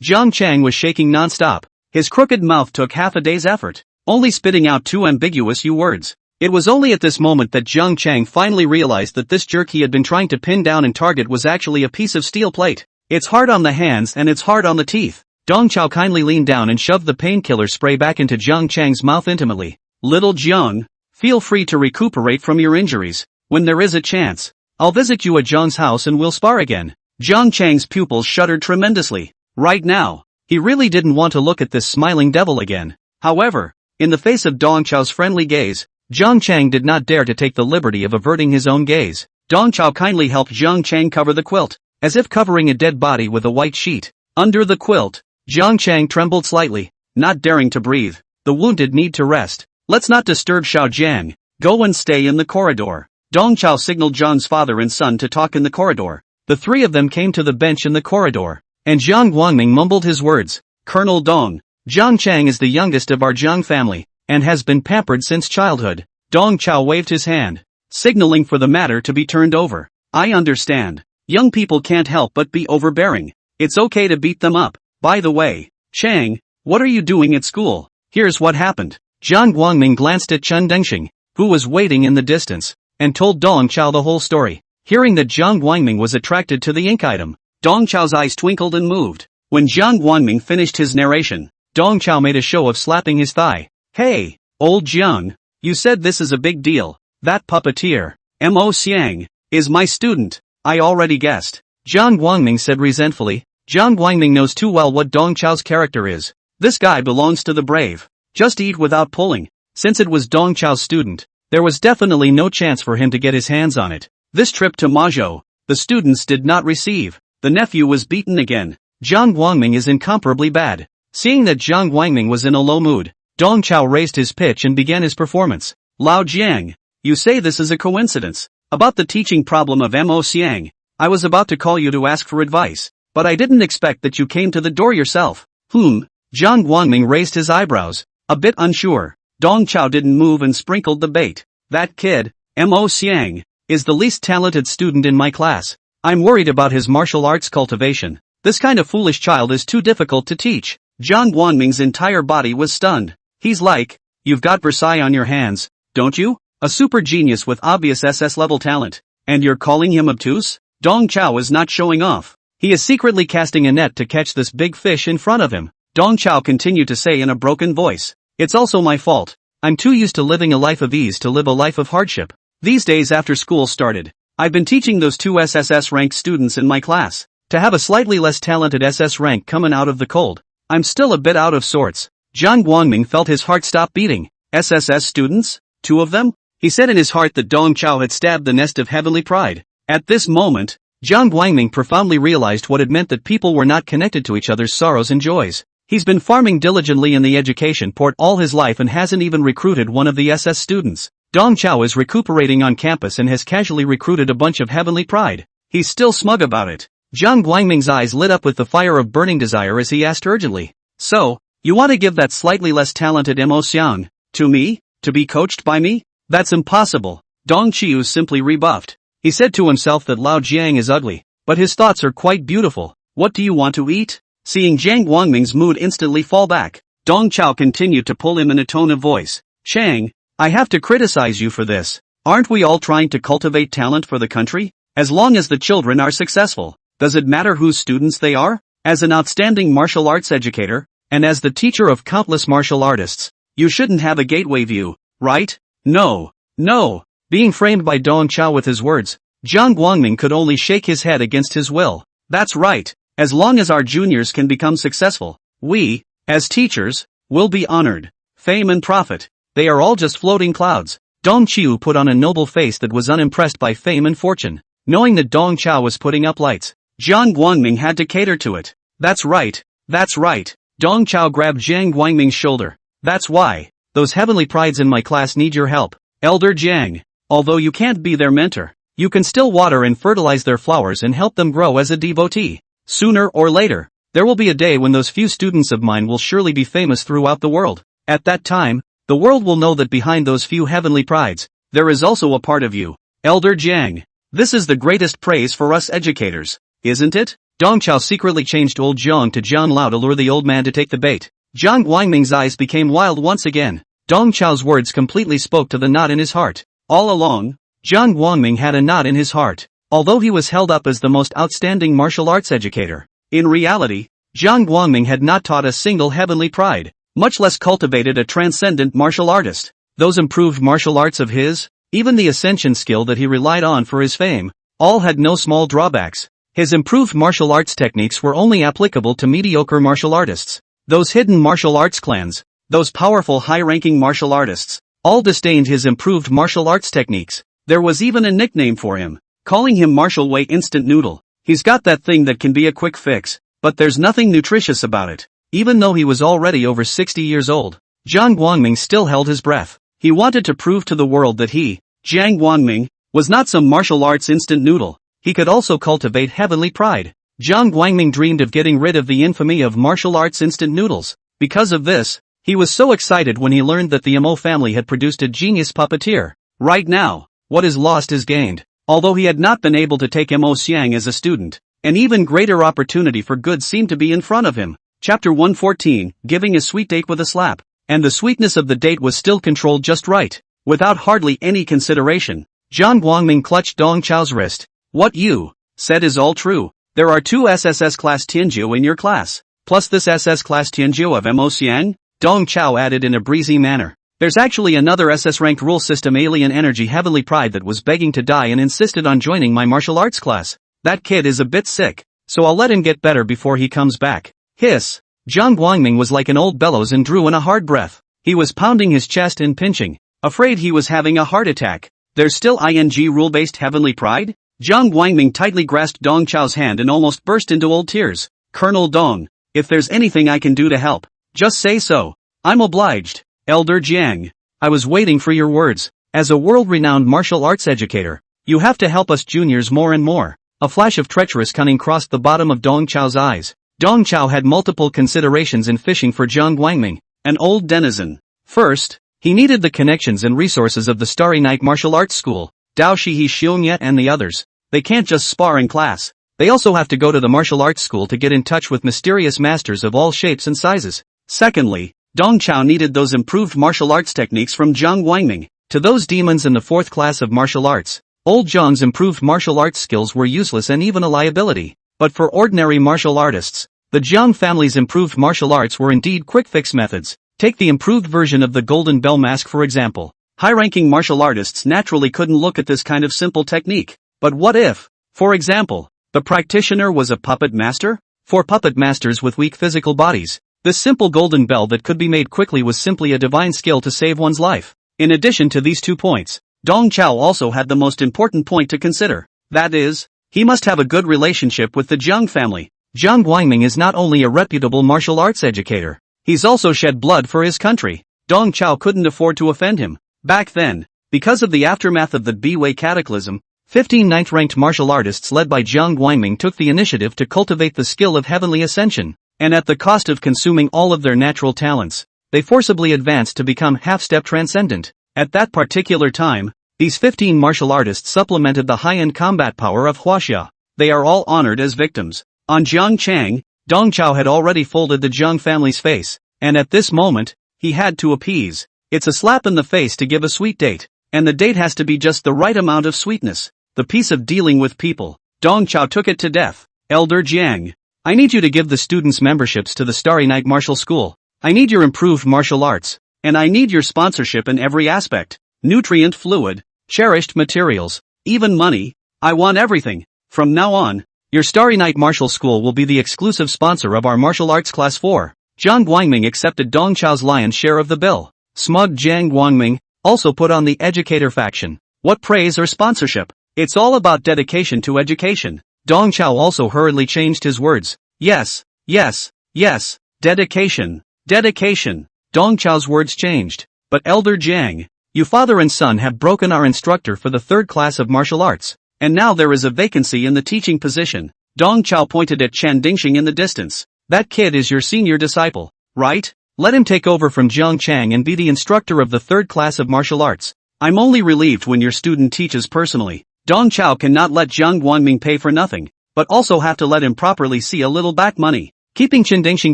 Jiang Chang was shaking non-stop. His crooked mouth took half a day's effort, only spitting out two ambiguous U words. It was only at this moment that Jiang Chang finally realized that this jerk he had been trying to pin down and target was actually a piece of steel plate. It's hard on the hands and it's hard on the teeth. Dong Chao kindly leaned down and shoved the painkiller spray back into Jiang Chang's mouth intimately. Little Jiang, feel free to recuperate from your injuries. When there is a chance, I'll visit you at Jiang's house and we'll spar again. Jiang Chang's pupils shuddered tremendously. Right now, he really didn't want to look at this smiling devil again. However, in the face of Dong Chao's friendly gaze, Jiang Chang did not dare to take the liberty of averting his own gaze. Dong Chao kindly helped Jiang Chang cover the quilt, as if covering a dead body with a white sheet. Under the quilt, Jiang Chang trembled slightly, not daring to breathe. The wounded need to rest. Let's not disturb Xiao Jiang. Go and stay in the corridor. Dong Chao signaled Jiang's father and son to talk in the corridor. The three of them came to the bench in the corridor, and Jiang Guangming mumbled his words. Colonel Dong, Jiang Chang is the youngest of our Jiang family, and has been pampered since childhood. Dong Chao waved his hand, signaling for the matter to be turned over. I understand. Young people can't help but be overbearing. It's okay to beat them up. By the way, Chang, what are you doing at school? Here's what happened. Jiang Guangming glanced at Chen Dengxing, who was waiting in the distance, and told Dong Chao the whole story. Hearing that Jiang Guangming was attracted to the ink item, Dong Chao's eyes twinkled and moved. When Jiang Guangming finished his narration, Dong Chao made a show of slapping his thigh. Hey, old Jiang, you said this is a big deal. That puppeteer, Mo Xiang, is my student. I already guessed. Jiang Guangming said resentfully. Jiang Guangming knows too well what Dong Chao's character is. This guy belongs to the brave. Just eat without pulling. Since it was Dong Chao's student, there was definitely no chance for him to get his hands on it. This trip to Mazhou, the students did not receive. The nephew was beaten again. Jiang Guangming is incomparably bad. Seeing that Jiang Guangming was in a low mood, Dong Chao raised his pitch and began his performance. Lao Jiang, you say this is a coincidence. About the teaching problem of Mo Xiang, I was about to call you to ask for advice, but I didn't expect that you came to the door yourself. Jiang Guangming raised his eyebrows, a bit unsure. Dong Chao didn't move and sprinkled the bait. That kid, Mo Xiang, is the least talented student in my class. I'm worried about his martial arts cultivation. This kind of foolish child is too difficult to teach. Jiang Guangming's entire body was stunned. He's like, you've got Versailles on your hands, don't you? A super genius with obvious SS-level talent. And you're calling him obtuse? Dong Chao is not showing off. He is secretly casting a net to catch this big fish in front of him. Dong Chao continued to say in a broken voice. It's also my fault. I'm too used to living a life of ease to live a life of hardship. These days after school started, I've been teaching those two SSS ranked students in my class. To have a slightly less talented SS rank coming out of the cold, I'm still a bit out of sorts. Jiang Guangming felt his heart stop beating. SSS students? Two of them? He said in his heart that Dong Chao had stabbed the nest of heavenly pride. At this moment, Jiang Guangming profoundly realized what it meant that people were not connected to each other's sorrows and joys. He's been farming diligently in the education port all his life and hasn't even recruited one of the SS students. Dong Chao is recuperating on campus and has casually recruited a bunch of heavenly pride. He's still smug about it. Jiang Guangming's eyes lit up with the fire of burning desire as he asked urgently. So, you want to give that slightly less talented Mo Xiang to me? To be coached by me? That's impossible. Dong Chiu simply rebuffed. He said to himself that Lao Jiang is ugly, but his thoughts are quite beautiful. What do you want to eat? Seeing Jiang Guangming's mood instantly fall back, Dong Chao continued to pull him in a tone of voice. Chang, I have to criticize you for this. Aren't we all trying to cultivate talent for the country? As long as the children are successful, does it matter whose students they are? As an outstanding martial arts educator, and as the teacher of countless martial artists, you shouldn't have a gateway view, right? No. No. Being framed by Dong Chao with his words, Jiang Guangming could only shake his head against his will. That's right. As long as our juniors can become successful, we, as teachers, will be honored. Fame and profit, they are all just floating clouds. Dong Qiu put on a noble face that was unimpressed by fame and fortune. Knowing that Dong Chao was putting up lights, Jiang Guangming had to cater to it. That's right. That's right. Dong Chao grabbed Jiang Guangming's shoulder. That's why. Those heavenly prides in my class need your help. Elder Jiang. Although you can't be their mentor, you can still water and fertilize their flowers and help them grow as a devotee. Sooner or later, there will be a day when those few students of mine will surely be famous throughout the world. At that time, the world will know that behind those few heavenly prides, there is also a part of you. Elder Jiang. This is the greatest praise for us educators, isn't it? Dong Chao secretly changed old Zhang to Jian Lao to lure the old man to take the bait. Jiang Guangming's eyes became wild once again. Dong Chao's words completely spoke to the knot in his heart. All along, Jiang Guangming had a knot in his heart, although he was held up as the most outstanding martial arts educator. In reality, Jiang Guangming had not taught a single heavenly pride, much less cultivated a transcendent martial artist. Those improved martial arts of his, even the ascension skill that he relied on for his fame, all had no small drawbacks. His improved martial arts techniques were only applicable to mediocre martial artists. Those hidden martial arts clans, those powerful high-ranking martial artists, all disdained his improved martial arts techniques. There was even a nickname for him, calling him Martial Way Instant Noodle. He's got that thing that can be a quick fix, but there's nothing nutritious about it. Even though he was already over 60 years old, Jiang Guangming still held his breath. He wanted to prove to the world that he, Jiang Guangming, was not some martial arts instant noodle. He could also cultivate heavenly pride. Jiang Guangming dreamed of getting rid of the infamy of martial arts instant noodles. Because of this, he was so excited when he learned that the Mo family had produced a genius puppeteer. Right now, what is lost is gained. Although he had not been able to take Mo Xiang as a student, an even greater opportunity for good seemed to be in front of him. Chapter 114, Giving a Sweet Date with a Slap. And the sweetness of the date was still controlled just right. Without hardly any consideration, Jiang Guangming clutched Dong Chao's wrist. What you said is all true. There are 2 SSS class Tianjiu in your class, plus this SS class Tianjiu of Mo Xiang, Dong Chao added in a breezy manner. There's actually another SS-ranked rule system alien energy heavenly pride that was begging to die and insisted on joining my martial arts class. That kid is a bit sick, so I'll let him get better before he comes back. Hiss. Jiang Guangming was like an old bellows and drew in a hard breath. He was pounding his chest and pinching, afraid he was having a heart attack. There's still ING rule-based heavenly pride? Jiang Guangming tightly grasped Dong Chao's hand and almost burst into old tears. Colonel Dong, if there's anything I can do to help, just say so. I'm obliged. Elder Jiang, I was waiting for your words. As a world-renowned martial arts educator, you have to help us juniors more and more. A flash of treacherous cunning crossed the bottom of Dong Chao's eyes. Dong Chao had multiple considerations in fishing for Jiang Guangming, an old denizen. First, he needed the connections and resources of the Starry Night Martial Arts School, Dao Shihe Xiongye and the others. They can't just spar in class. They also have to go to the martial arts school to get in touch with mysterious masters of all shapes and sizes. Secondly, Dong Chao needed those improved martial arts techniques from Jiang Guangming. To those demons in the 4th class of martial arts, old Jiang's improved martial arts skills were useless and even a liability. But for ordinary martial artists, the Jiang family's improved martial arts were indeed quick-fix methods. Take the improved version of the Golden Bell Mask for example. High-ranking martial artists naturally couldn't look at this kind of simple technique. But what if, for example, the practitioner was a puppet master? For puppet masters with weak physical bodies, this simple golden bell that could be made quickly was simply a divine skill to save one's life. In addition to these 2 points, Dong Chao also had the most important point to consider. That is, he must have a good relationship with the Jiang family. Jiang Guangming is not only a reputable martial arts educator, he's also shed blood for his country. Dong Chao couldn't afford to offend him. Back then, because of the aftermath of the B-Way cataclysm, 15 ninth-ranked martial artists led by Jiang Guangming took the initiative to cultivate the skill of heavenly ascension, and at the cost of consuming all of their natural talents, they forcibly advanced to become half-step transcendent. At that particular time, these 15 martial artists supplemented the high-end combat power of Huaxia. They are all honored as victims. On Jiang Chang, Dong Chao had already folded the Jiang family's face, and at this moment, he had to appease. It's a slap in the face to give a sweet date, and the date has to be just the right amount of sweetness. The piece of dealing with people. Dong Chao took it to death. Elder Jiang, I need you to give the students memberships to the Starry Night Martial School. I need your improved martial arts. And I need your sponsorship in every aspect. Nutrient fluid, cherished materials, even money. I want everything. From now on, your Starry Night Martial School will be the exclusive sponsor of our martial arts class 4. Jiang Guangming accepted Dong Chao's lion's share of the bill. Smug Jiang Guangming also put on the educator faction. What praise or sponsorship? It's all about dedication to education. Dong Chao also hurriedly changed his words. Yes, yes, yes, dedication, dedication. Dong Chao's words changed. But Elder Jiang, you father and son have broken our instructor for the 3rd class of martial arts, and now there is a vacancy in the teaching position. Dong Chao pointed at Chen Dingxing in the distance. That kid is your senior disciple, right? Let him take over from Jiang Chang and be the instructor of the 3rd class of martial arts. I'm only relieved when your student teaches personally. Dong Chao cannot let Jiang Guangming pay for nothing, but also have to let him properly see a little back money. Keeping Chen Dingxing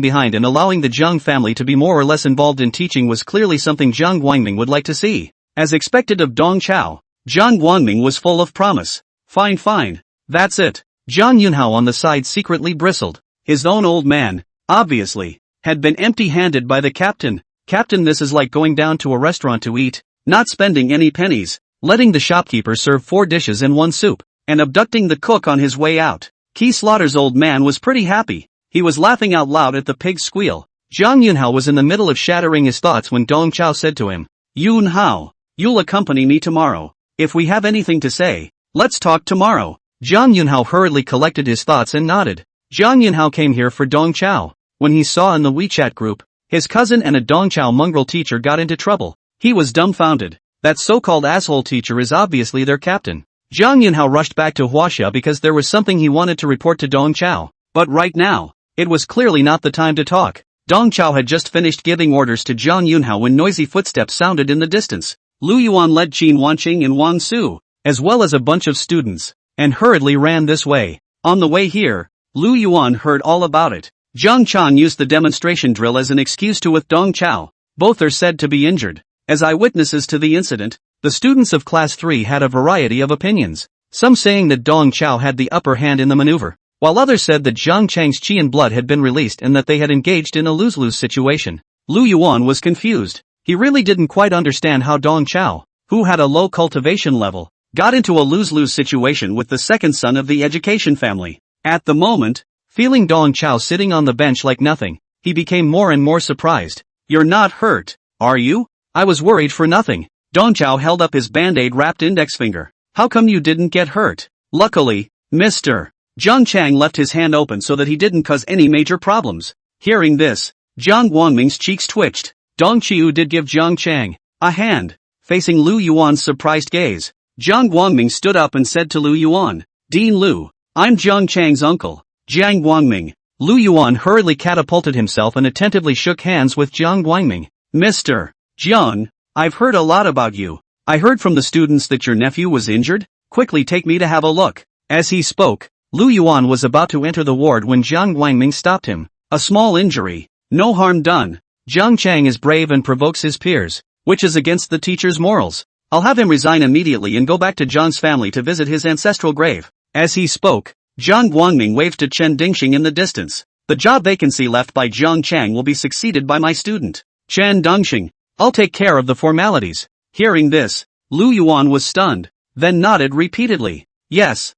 behind and allowing the Jiang family to be more or less involved in teaching was clearly something Jiang Guangming would like to see. As expected of Dong Chao, Jiang Guangming was full of promise. Fine. That's it. Zhang Yunhao on the side secretly bristled. His own old man, obviously, had been empty-handed by the captain. Captain, this is like going down to a restaurant to eat, not spending any pennies, letting the shopkeeper serve 4 dishes and 1 soup, and abducting the cook on his way out. Key Slaughter's old man was pretty happy. He was laughing out loud at the pig's squeal. Zhang Yunhao was in the middle of shattering his thoughts when Dong Chao said to him, Yunhao, you'll accompany me tomorrow. If we have anything to say, let's talk tomorrow. Zhang Yunhao hurriedly collected his thoughts and nodded. Zhang Yunhao came here for Dong Chao. When he saw in the WeChat group, his cousin and a Dong Chao mongrel teacher got into trouble, he was dumbfounded. That so-called asshole teacher is obviously their captain. Zhang Yunhao rushed back to Huaxia because there was something he wanted to report to Dong Chao. But right now, it was clearly not the time to talk. Dong Chao had just finished giving orders to Zhang Yunhao when noisy footsteps sounded in the distance. Lu Yuan led Qin Wanqing and Wang Su, as well as a bunch of students, and hurriedly ran this way. On the way here, Lu Yuan heard all about it. Zhang Chan used the demonstration drill as an excuse to with Dong Chao. Both are said to be injured. As eyewitnesses to the incident, the students of Class 3 had a variety of opinions, some saying that Dong Chao had the upper hand in the maneuver, while others said that Zhang Chang's qi and blood had been released and that they had engaged in a lose-lose situation. Lu Yuan was confused. He really didn't quite understand how Dong Chao, who had a low cultivation level, got into a lose-lose situation with the second son of the education family. At the moment, feeling Dong Chao sitting on the bench like nothing, he became more and more surprised. You're not hurt, are you? I was worried for nothing. Dong Chao held up his band-aid wrapped index finger. How come you didn't get hurt? Luckily, Mr. Zhang Chang left his hand open so that he didn't cause any major problems. Hearing this, Jiang Guangming's cheeks twitched. Dong Qiu did give Zhang Chang a hand. Facing Lu Yuan's surprised gaze, Jiang Guangming stood up and said to Lu Yuan, Dean Lu, I'm Zhang Chang's uncle, Jiang Guangming. Lu Yuan hurriedly catapulted himself and attentively shook hands with Jiang Guangming. Mr. Jiang, I've heard a lot about you. I heard from the students that your nephew was injured. Quickly take me to have a look. As he spoke, Lu Yuan was about to enter the ward when Jiang Guangming stopped him. A small injury. No harm done. Zhang Chang is brave and provokes his peers, which is against the teacher's morals. I'll have him resign immediately and go back to Zhang's family to visit his ancestral grave. As he spoke, Jiang Guangming waved to Chen Dingxing in the distance. The job vacancy left by Zhang Chang will be succeeded by my student, Chen Dingxing. I'll take care of the formalities. Hearing this, Lu Yuan was stunned, then nodded repeatedly. Yes,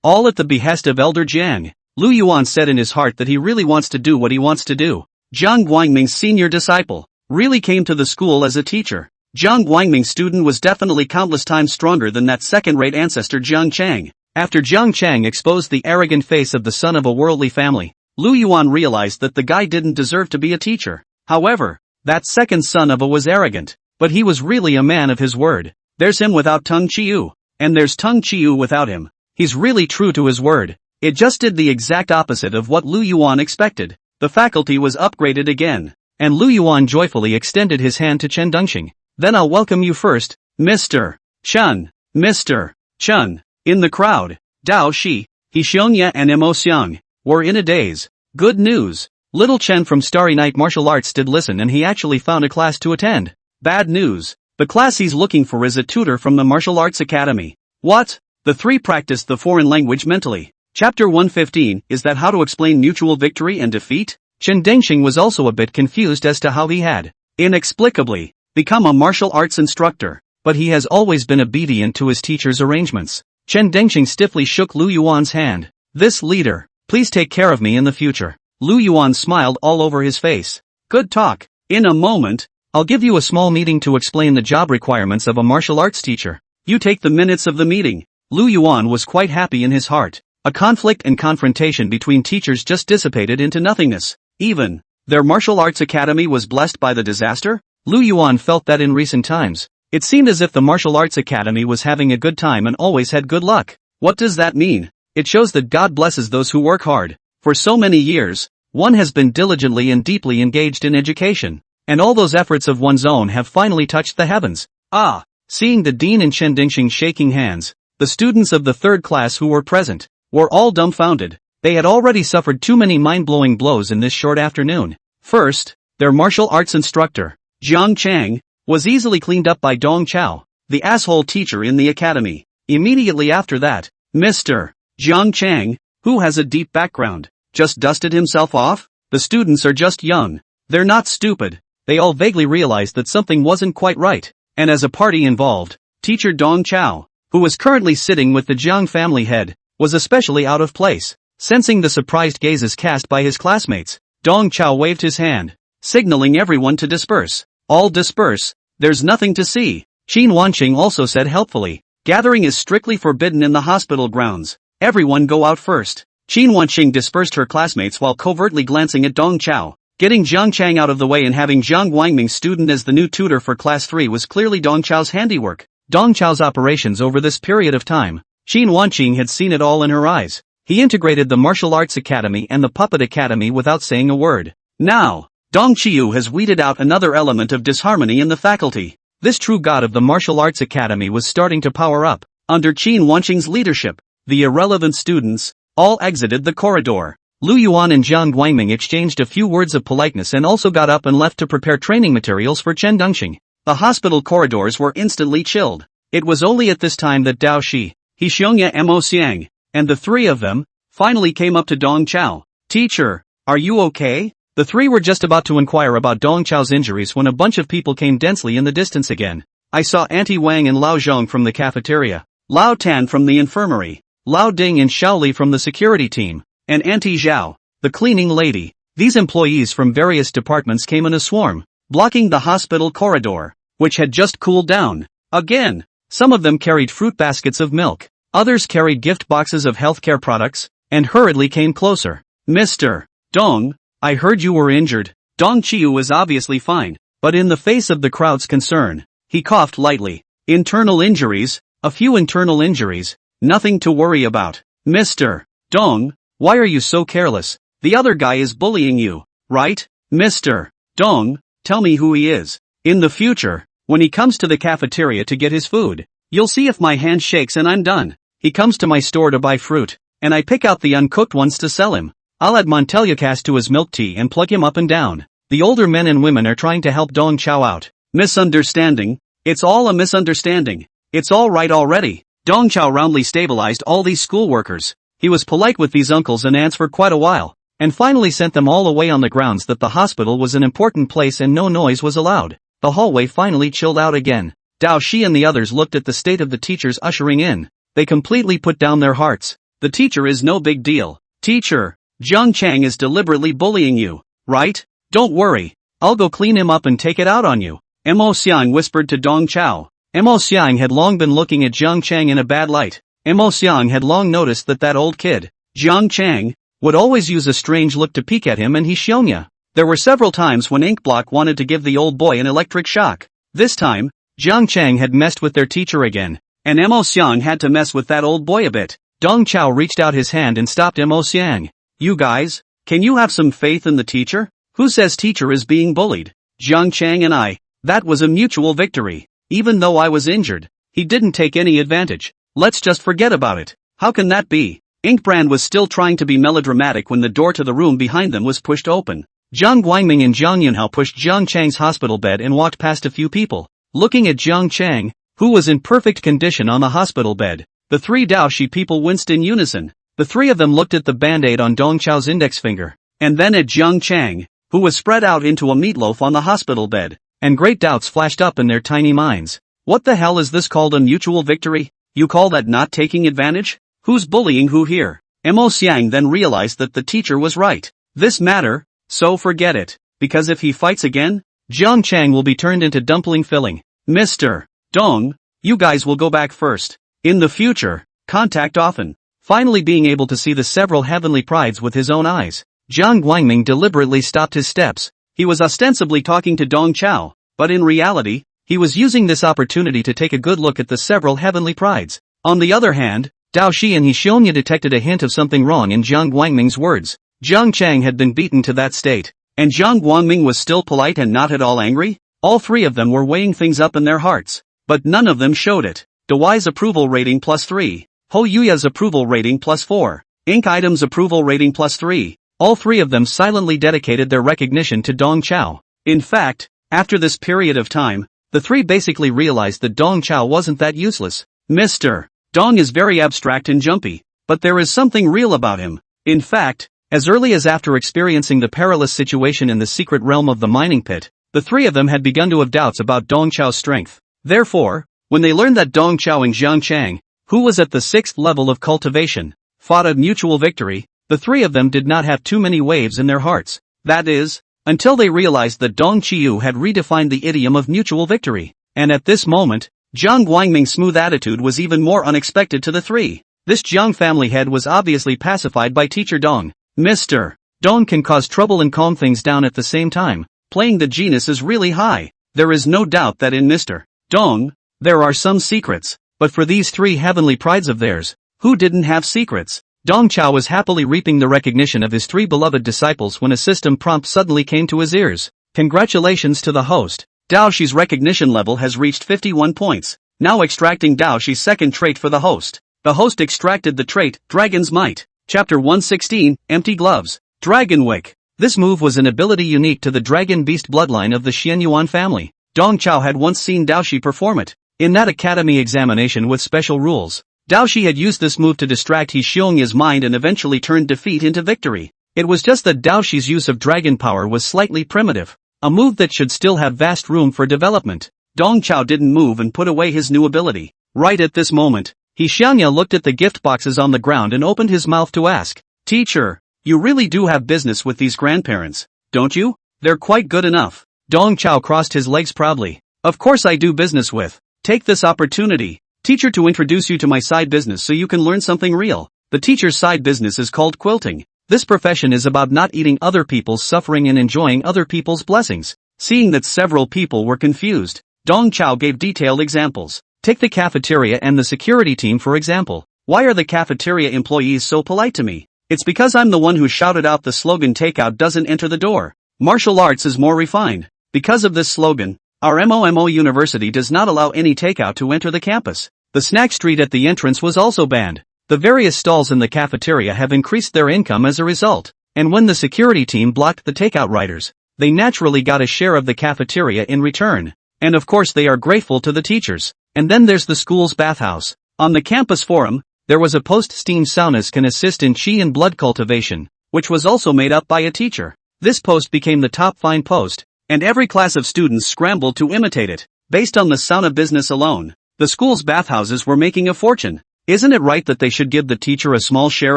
all at the behest of Elder Jiang. Lu Yuan said in his heart that he really wants to do what he wants to do. Jiang Guangming's senior disciple really came to the school as a teacher. Jiang Guangming's student was definitely countless times stronger than that second-rate ancestor Jiang Chang. After Jiang Chang exposed the arrogant face of the son of a worldly family, Lu Yuan realized that the guy didn't deserve to be a teacher. However, that second son of a was arrogant, but he was really a man of his word. There's him without Tung Chiu, and there's Tung Chiu without him. He's really true to his word. It just did the exact opposite of what Lu Yuan expected. The faculty was upgraded again, and Lu Yuan joyfully extended his hand to Chen Dingxing. Then I'll welcome you first, Mr. Chen. Mr. Chen. In the crowd, Dao Shi, Xiongya and Mo Xiang were in a daze. Good news. Little Chen from Starry Night Martial Arts did listen, and he actually found a class to attend. Bad news. The class he's looking for is a tutor from the Martial Arts Academy. What? The three practiced the foreign language mentally. Chapter 115, is that how to explain mutual victory and defeat? Chen Dengxing was also a bit confused as to how he had, inexplicably, become a martial arts instructor, but he has always been obedient to his teacher's arrangements. Chen Dengxing stiffly shook Lu Yuan's hand. This leader, please take care of me in the future. Lu Yuan smiled all over his face. Good talk. In a moment, I'll give you a small meeting to explain the job requirements of a martial arts teacher. You take the minutes of the meeting. Lu Yuan was quite happy in his heart. A conflict and confrontation between teachers just dissipated into nothingness. Even their martial arts academy was blessed by the disaster? Lu Yuan felt that in recent times, it seemed as if the martial arts academy was having a good time and always had good luck. What does that mean? It shows that God blesses those who work hard. For so many years, one has been diligently and deeply engaged in education, and all those efforts of one's own have finally touched the heavens. Ah! Seeing the dean and Chen Dengxing shaking hands, the students of the third class who were present were all dumbfounded. They had already suffered too many mind-blowing blows in this short afternoon. First, their martial arts instructor, Jiang Chang, was easily cleaned up by Dong Chao, the asshole teacher in the academy. Immediately after that, Mr. Jiang Chang, who has a deep background, just dusted himself off. The students are just young. They're not stupid. They all vaguely realized that something wasn't quite right. And as a party involved, teacher Dong Chao, who was currently sitting with the Jiang family head, was especially out of place. Sensing the surprised gazes cast by his classmates, Dong Chao waved his hand, signaling everyone to disperse. All disperse, there's nothing to see. Qin Wanqing also said helpfully, gathering is strictly forbidden in the hospital grounds. Everyone go out first. Qin Wanqing dispersed her classmates while covertly glancing at Dong Chao. Getting Jiang Chang out of the way and having Jiang Guangming's student as the new tutor for Class 3 was clearly Dong Chao's handiwork. Dong Chao's operations over this period of time, Qin Wanqing had seen it all in her eyes. He integrated the Martial Arts Academy and the Puppet Academy without saying a word. Now, Dong Qiu has weeded out another element of disharmony in the faculty. This true god of the Martial Arts Academy was starting to power up. Under Qin Wanqing's leadership, the irrelevant students all exited the corridor. Lu Yuan and Jiang Guangming exchanged a few words of politeness and also got up and left to prepare training materials for Chen Dengxing. The hospital corridors were instantly chilled. It was only at this time that Dao Shi, He Xiongya and Mo Xiang, and the three of them, finally came up to Dong Chao. Teacher, are you okay? The three were just about to inquire about Dong Chao's injuries when a bunch of people came densely in the distance again. I saw Auntie Wang and Lao Zhong from the cafeteria, Lao Tan from the infirmary, Lao Ding and Xiaoli from the security team, and Auntie Zhao, the cleaning lady. These employees from various departments came in a swarm, blocking the hospital corridor, which had just cooled down. Again, some of them carried fruit baskets of milk, others carried gift boxes of healthcare products, and hurriedly came closer. Mr. Dong, I heard you were injured. Dong Qiu was obviously fine, but in the face of the crowd's concern, he coughed lightly. Internal injuries, a few internal injuries, nothing to worry about. Mr. Dong, why are you so careless? The other guy is bullying you, right? Mr. Dong, tell me who he is. In the future, when he comes to the cafeteria to get his food, you'll see if my hand shakes and I'm done. He comes to my store to buy fruit, and I pick out the uncooked ones to sell him. I'll add Monteliacast to his milk tea and plug him up and down. The older men and women are trying to help Dong Chao out. Misunderstanding? It's all a misunderstanding. It's all right already. Dong Chao roundly stabilized all these school workers. He was polite with these uncles and aunts for quite a while, and finally sent them all away on the grounds that the hospital was an important place and no noise was allowed. The hallway finally chilled out again. Dao Shi and the others looked at the state of the teachers ushering in. They completely put down their hearts. The teacher is no big deal. Teacher, Jiang Chang is deliberately bullying you, right? Don't worry. I'll go clean him up and take it out on you. Mo Xiang whispered to Dong Chao. Mo Xiang had long been looking at Jiang Chang in a bad light. Mo Xiang had long noticed that old kid, Jiang Chang, would always use a strange look to peek at him and He Xiongya. There were several times when Inkblock wanted to give the old boy an electric shock. This time, Jiang Chang had messed with their teacher again, and Mo Xiang had to mess with that old boy a bit. Dong Chao reached out his hand and stopped Mo Xiang. You guys, can you have some faith in the teacher? Who says teacher is being bullied? Jiang Chang and I. That was a mutual victory. Even though I was injured, he didn't take any advantage. Let's just forget about it. How can that be? Inkbrand was still trying to be melodramatic when the door to the room behind them was pushed open. Jiang Guangming and Jiang Yunhao pushed Jiang Chang's hospital bed and walked past a few people. Looking at Jiang Chang, who was in perfect condition on the hospital bed, the three Dao Shi people winced in unison. The three of them looked at the band-aid on Dong Chao's index finger, and then at Jiang Chang, who was spread out into a meatloaf on the hospital bed, and great doubts flashed up in their tiny minds. What the hell is this called, a mutual victory? You call that not taking advantage? Who's bullying who here? Mo Xiang then realized that the teacher was right. This matter, so forget it, because if he fights again, Jiang Chang will be turned into dumpling filling. Mr. Dong, you guys will go back first. In the future, contact often. Finally being able to see the several heavenly prides with his own eyes, Jiang Guangming deliberately stopped his steps. He was ostensibly talking to Dong Chao, but in reality, he was using this opportunity to take a good look at the several heavenly prides. On the other hand, Dao Shi and Hixionya detected a hint of something wrong in Jiang Guangming's words. Jiang Chang had been beaten to that state, and Jiang Guangming was still polite and not at all angry? All three of them were weighing things up in their hearts, but none of them showed it. Dawai's approval rating +3. Ho Yuya's approval rating +4. Ink Item's approval rating +3. All three of them silently dedicated their recognition to Dong Chao. In fact, after this period of time, the three basically realized that Dong Chao wasn't that useless. Mr. Dong is very abstract and jumpy, but there is something real about him. In fact, as early as after experiencing the perilous situation in the secret realm of the mining pit, the three of them had begun to have doubts about Dong Chao's strength. Therefore, when they learned that Dong Chao and Jiang Chang, who was at the 6th level of cultivation, fought a mutual victory, the three of them did not have too many waves in their hearts. That is, until they realized that Dong Qiu had redefined the idiom of mutual victory. And at this moment, Jiang Guangming's smooth attitude was even more unexpected to the three. This Jiang family head was obviously pacified by Teacher Dong. Mr. Dong can cause trouble and calm things down at the same time. Playing the genius is really high. There is no doubt that in Mr. Dong, there are some secrets, but for these three heavenly prides of theirs, who didn't have secrets? Dong Chao was happily reaping the recognition of his three beloved disciples when a system prompt suddenly came to his ears. Congratulations to the host. Dao Shi's recognition level has reached 51 points. Now extracting Dao Shi's second trait for the host. The host extracted the trait, Dragon's Might. Chapter 116, Empty Gloves. Dragon Wick. This move was an ability unique to the Dragon Beast bloodline of the Xianyuan family. Dong Chao had once seen Dao Shi perform it, in that academy examination with special rules. Dao Shi had used this move to distract Hixionya's mind and eventually turned defeat into victory. It was just that Dao Shi's use of dragon power was slightly primitive, a move that should still have vast room for development. Dong Chao didn't move and put away his new ability. Right at this moment, Hixionya looked at the gift boxes on the ground and opened his mouth to ask, "Teacher, you really do have business with these grandparents, don't you? They're quite good enough." Dong Chao crossed his legs proudly. "Of course I do business with. Take this opportunity, teacher, to introduce you to my side business so you can learn something real." The teacher's side business is called quilting. This profession is about not eating other people's suffering and enjoying other people's blessings. Seeing that several people were confused, Dong Chao gave detailed examples. Take the cafeteria and the security team for example. Why are the cafeteria employees so polite to me? It's because I'm the one who shouted out the slogan, "Takeout doesn't enter the door." Martial arts is more refined. Because of this slogan, our MOMO University does not allow any takeout to enter the campus. The snack street at the entrance was also banned. The various stalls in the cafeteria have increased their income as a result. And when the security team blocked the takeout riders, they naturally got a share of the cafeteria in return. And of course they are grateful to the teachers. And then there's the school's bathhouse. On the campus forum, there was a post steam saunas can assist in chi and blood cultivation, which was also made up by a teacher. This post became the top fine post, and every class of students scrambled to imitate it. Based on the sauna business alone, the school's bathhouses were making a fortune. Isn't it right that they should give the teacher a small share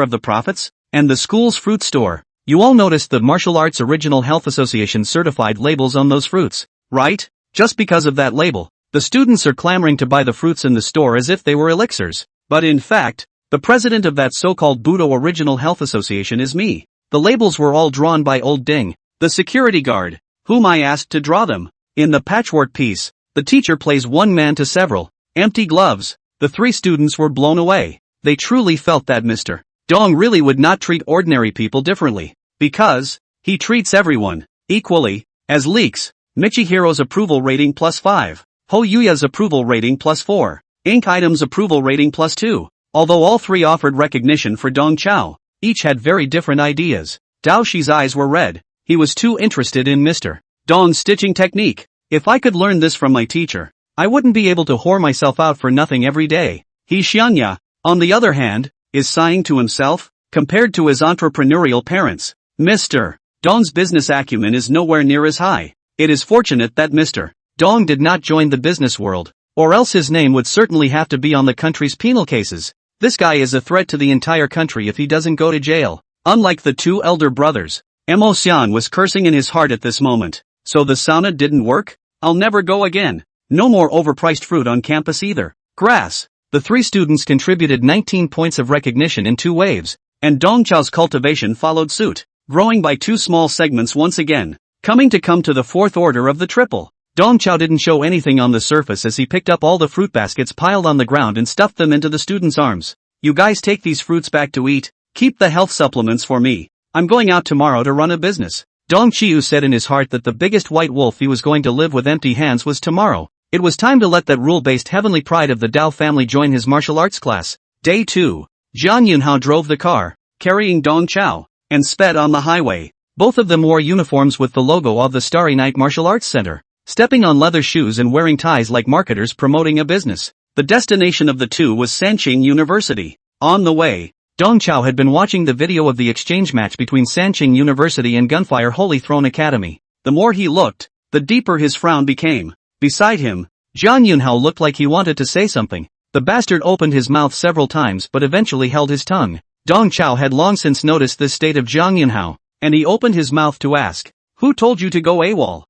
of the profits? And the school's fruit store. You all noticed the Martial Arts Original Health Association certified labels on those fruits, right? Just because of that label, the students are clamoring to buy the fruits in the store as if they were elixirs. But in fact, the president of that so-called Budo Original Health Association is me. The labels were all drawn by old Ding, the security guard, whom I asked to draw them. In the patchwork piece, the teacher plays one man to several empty gloves. The three students were blown away. They truly felt that Mr. Dong really would not treat ordinary people differently, because he treats everyone equally. As leaks, Michihiro's approval rating +5, Ho Yuya's approval rating +4, Ink Item's approval rating +2. Although all three offered recognition for Dong Chao, each had very different ideas. Dao Shi's eyes were red. He was too interested in Mr. Dong's stitching technique. If I could learn this from my teacher, I wouldn't be able to whore myself out for nothing every day. Hixionya, on the other hand, is sighing to himself, compared to his entrepreneurial parents. Mr. Dong's business acumen is nowhere near as high. It is fortunate that Mr. Dong did not join the business world, or else his name would certainly have to be on the country's penal cases. This guy is a threat to the entire country if he doesn't go to jail. Unlike the two elder brothers, Mo Xian was cursing in his heart at this moment. So the sauna didn't work? I'll never go again. No more overpriced fruit on campus either. Grass. The three students contributed 19 points of recognition in 2 waves, and Dong Chao's cultivation followed suit, growing by 2 small segments once again, coming to the 4th order of the triple. Dong Chao didn't show anything on the surface as he picked up all the fruit baskets piled on the ground and stuffed them into the students' arms. You guys take these fruits back to eat, keep the health supplements for me. I'm going out tomorrow to run a business. Dong Qiu said in his heart that the biggest white wolf he was going to live with empty hands was tomorrow. It was time to let that rule-based heavenly pride of the Dao family join his martial arts class. Day 2. Zhang Yunhao drove the car, carrying Dong Chao, and sped on the highway. Both of them wore uniforms with the logo of the Starry Night Martial Arts Center, stepping on leather shoes and wearing ties like marketers promoting a business. The destination of the two was Sanqing University. On the way, Dong Chao had been watching the video of the exchange match between Sanqing University and Gunfire Holy Throne Academy. The more he looked, the deeper his frown became. Beside him, Zhang Yunhao looked like he wanted to say something. The bastard opened his mouth several times but eventually held his tongue. Dong Chao had long since noticed this state of Zhang Yunhao, and he opened his mouth to ask, "Who told you to go AWOL?"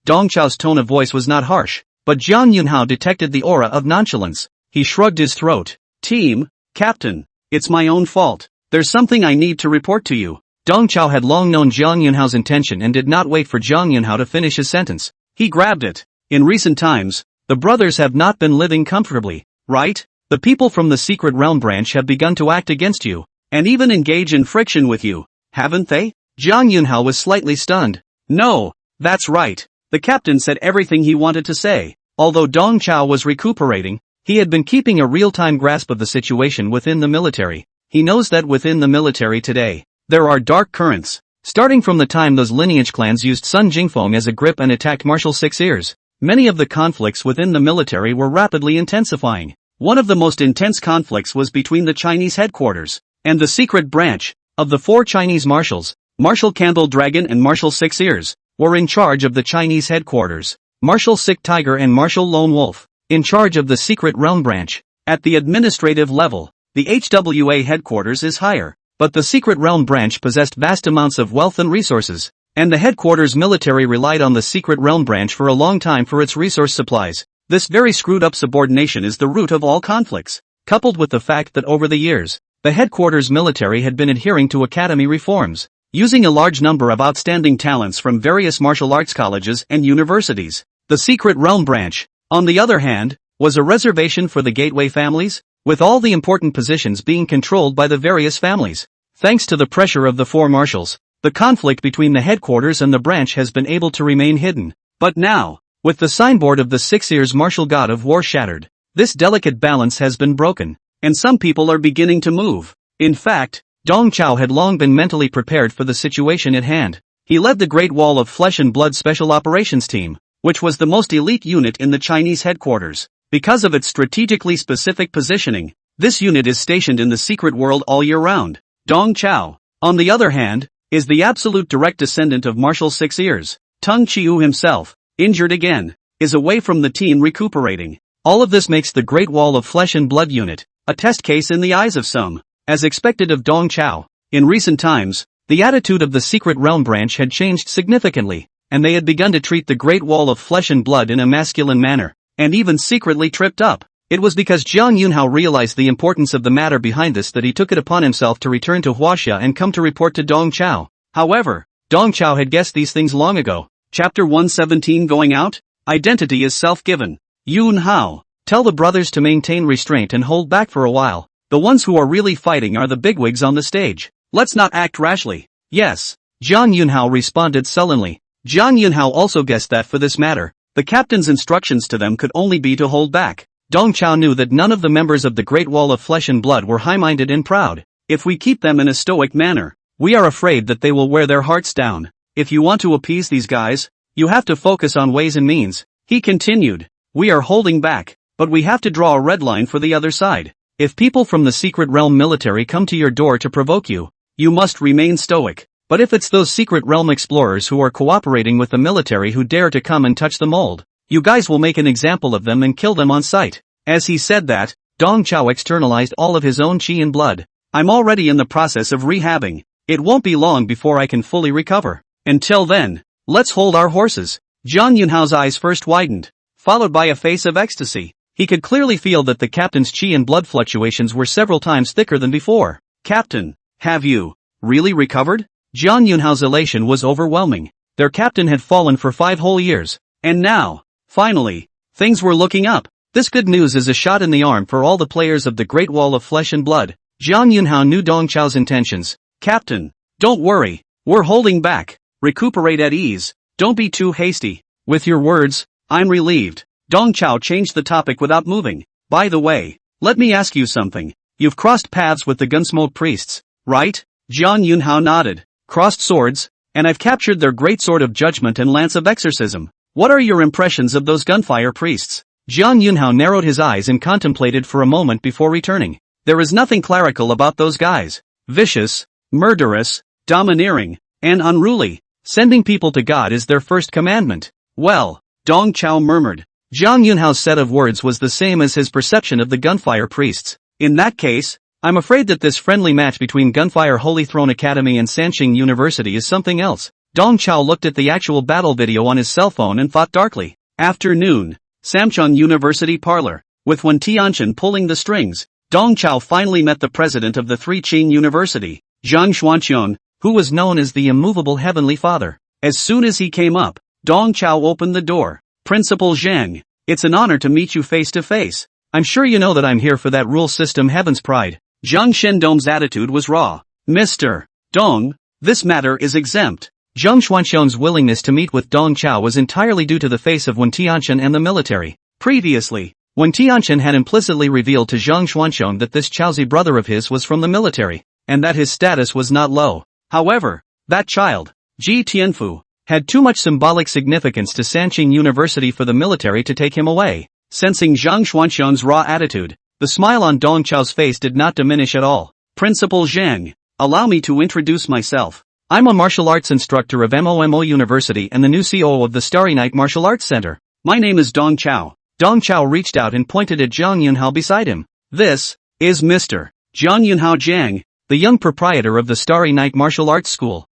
Dong Chao's tone of voice was not harsh, but Zhang Yunhao detected the aura of nonchalance. He shrugged his throat. "Team, Captain, it's my own fault. There's something I need to report to you." Dong Chao had long known Zhang Yunhao's intention and did not wait for Zhang Yunhao to finish his sentence. He grabbed it. In recent times, the brothers have not been living comfortably, right? The people from the Secret Realm branch have begun to act against you, and even engage in friction with you, haven't they? Zhang Yunhao was slightly stunned. No, that's right. The captain said everything he wanted to say. Although Dong Chao was recuperating, he had been keeping a real-time grasp of the situation within the military. He knows that within the military today, there are dark currents. Starting from the time those lineage clans used Sun Jingfeng as a grip and attacked Marshal Six Ears, many of the conflicts within the military were rapidly intensifying. One of the most intense conflicts was between the Chinese headquarters and the secret branch of the 4 Chinese marshals. Marshal Candle Dragon and Marshal Six Ears were in charge of the Chinese headquarters. Marshal Sick Tiger and Marshal Lone Wolf in charge of the Secret Realm branch. At the administrative level, the HWA headquarters is higher, but the Secret Realm branch possessed vast amounts of wealth and resources, and the headquarters military relied on the Secret Realm branch for a long time for its resource supplies. This very screwed-up subordination is the root of all conflicts, coupled with the fact that over the years, the headquarters military had been adhering to academy reforms, using a large number of outstanding talents from various martial arts colleges and universities. The Secret Realm branch, on the other hand, was a reservation for the gateway families, with all the important positions being controlled by the various families. Thanks to the pressure of the 4 marshals, the conflict between the headquarters and the branch has been able to remain hidden. But now, with the signboard of the Six Ears Martial God of War shattered, this delicate balance has been broken, and some people are beginning to move. In fact, Dong Chao had long been mentally prepared for the situation at hand. He led the Great Wall of Flesh and Blood Special Operations Team, which was the most elite unit in the Chinese headquarters. Because of its strategically specific positioning, this unit is stationed in the secret world all year round. Dong Chao, on the other hand, is the absolute direct descendant of Marshal Six Ears. Tung Chiu himself, injured again, is away from the team recuperating. All of this makes the Great Wall of Flesh and Blood unit a test case in the eyes of some. As expected of Dong Chao, in recent times, the attitude of the Secret Realm branch had changed significantly, and they had begun to treat the Great Wall of Flesh and Blood in a masculine manner, and even secretly tripped up. It was because Zhang Yunhao realized the importance of the matter behind this that he took it upon himself to return to Huaxia and come to report to Dong Chao. However, Dong Chao had guessed these things long ago. Chapter 117 Going Out? Identity is self-given. Yunhao, tell the brothers to maintain restraint and hold back for a while. The ones who are really fighting are the bigwigs on the stage. Let's not act rashly. Yes. Zhang Yunhao responded sullenly. Zhang Yunhao also guessed that for this matter, the captain's instructions to them could only be to hold back. Dong Chao knew that none of the members of the Great Wall of Flesh and Blood were high-minded and proud. If we keep them in a stoic manner, we are afraid that they will wear their hearts down. If you want to appease these guys, you have to focus on ways and means. He continued. We are holding back, but we have to draw a red line for the other side. If people from the secret realm military come to your door to provoke you, you must remain stoic. But if it's those secret realm explorers who are cooperating with the military who dare to come and touch the mold, you guys will make an example of them and kill them on sight. As he said that, Dong Chao externalized all of his own chi and blood. I'm already in the process of rehabbing. It won't be long before I can fully recover. Until then, let's hold our horses. Zhang Yunhao's eyes first widened, followed by a face of ecstasy. He could clearly feel that the captain's chi and blood fluctuations were several times thicker than before. Captain, have you really recovered? Zhang Yunhao's elation was overwhelming. Their captain had fallen for 5 whole years. And now, finally, things were looking up. This good news is a shot in the arm for all the players of the Great Wall of Flesh and Blood. Zhang Yunhao knew Dong Chao's intentions. Captain, don't worry, we're holding back. Recuperate at ease. Don't be too hasty. With your words, I'm relieved. Dong Chao changed the topic without moving. By the way, let me ask you something. You've crossed paths with the Gunsmoke priests, right? Zhang Yunhao nodded. Crossed swords, and I've captured their great sword of judgment and lance of exorcism. What are your impressions of those gunfire priests? Zhang Yunhao narrowed his eyes and contemplated for a moment before returning. There is nothing clerical about those guys. Vicious, murderous, domineering, and unruly. Sending people to God is their first commandment. Well, Dong Chao murmured. Zhang Yunhao's set of words was the same as his perception of the gunfire priests. In that case, I'm afraid that this friendly match between Gunfire Holy Throne Academy and Sanqing University is something else. Dong Chao looked at the actual battle video on his cell phone and thought darkly. Afternoon, Samchung University parlor. With Wen Tianchen pulling the strings, Dong Chao finally met the president of the Three Qing University, Zhang Xuanqian, who was known as the immovable Heavenly Father. As soon as he came up, Dong Chao opened the door. Principal Zhang, it's an honor to meet you face to face. I'm sure you know that I'm here for that rule system Heaven's Pride. Zhang Shendong's attitude was raw. Mr. Dong, this matter is exempt. Zhang Xuanxian's willingness to meet with Dong Chao was entirely due to the face of Wen Tianchen and the military. Previously, Wen Tianchen had implicitly revealed to Zhang Xuanxian that this Chaozi brother of his was from the military, and that his status was not low. However, that child, Ji Tianfu, had too much symbolic significance to Sanqing University for the military to take him away. Sensing Zhang Xuanxian's raw attitude, the smile on Dong Chao's face did not diminish at all. Principal Zhang, allow me to introduce myself. I'm a martial arts instructor of MOMO University and the new COO of the Starry Night Martial Arts Center. My name is Dong Chao. Dong Chao reached out and pointed at Zhang Yunhao beside him. This is Mr. Zhang Yunhao Zhang, the young proprietor of the Starry Night Martial Arts School.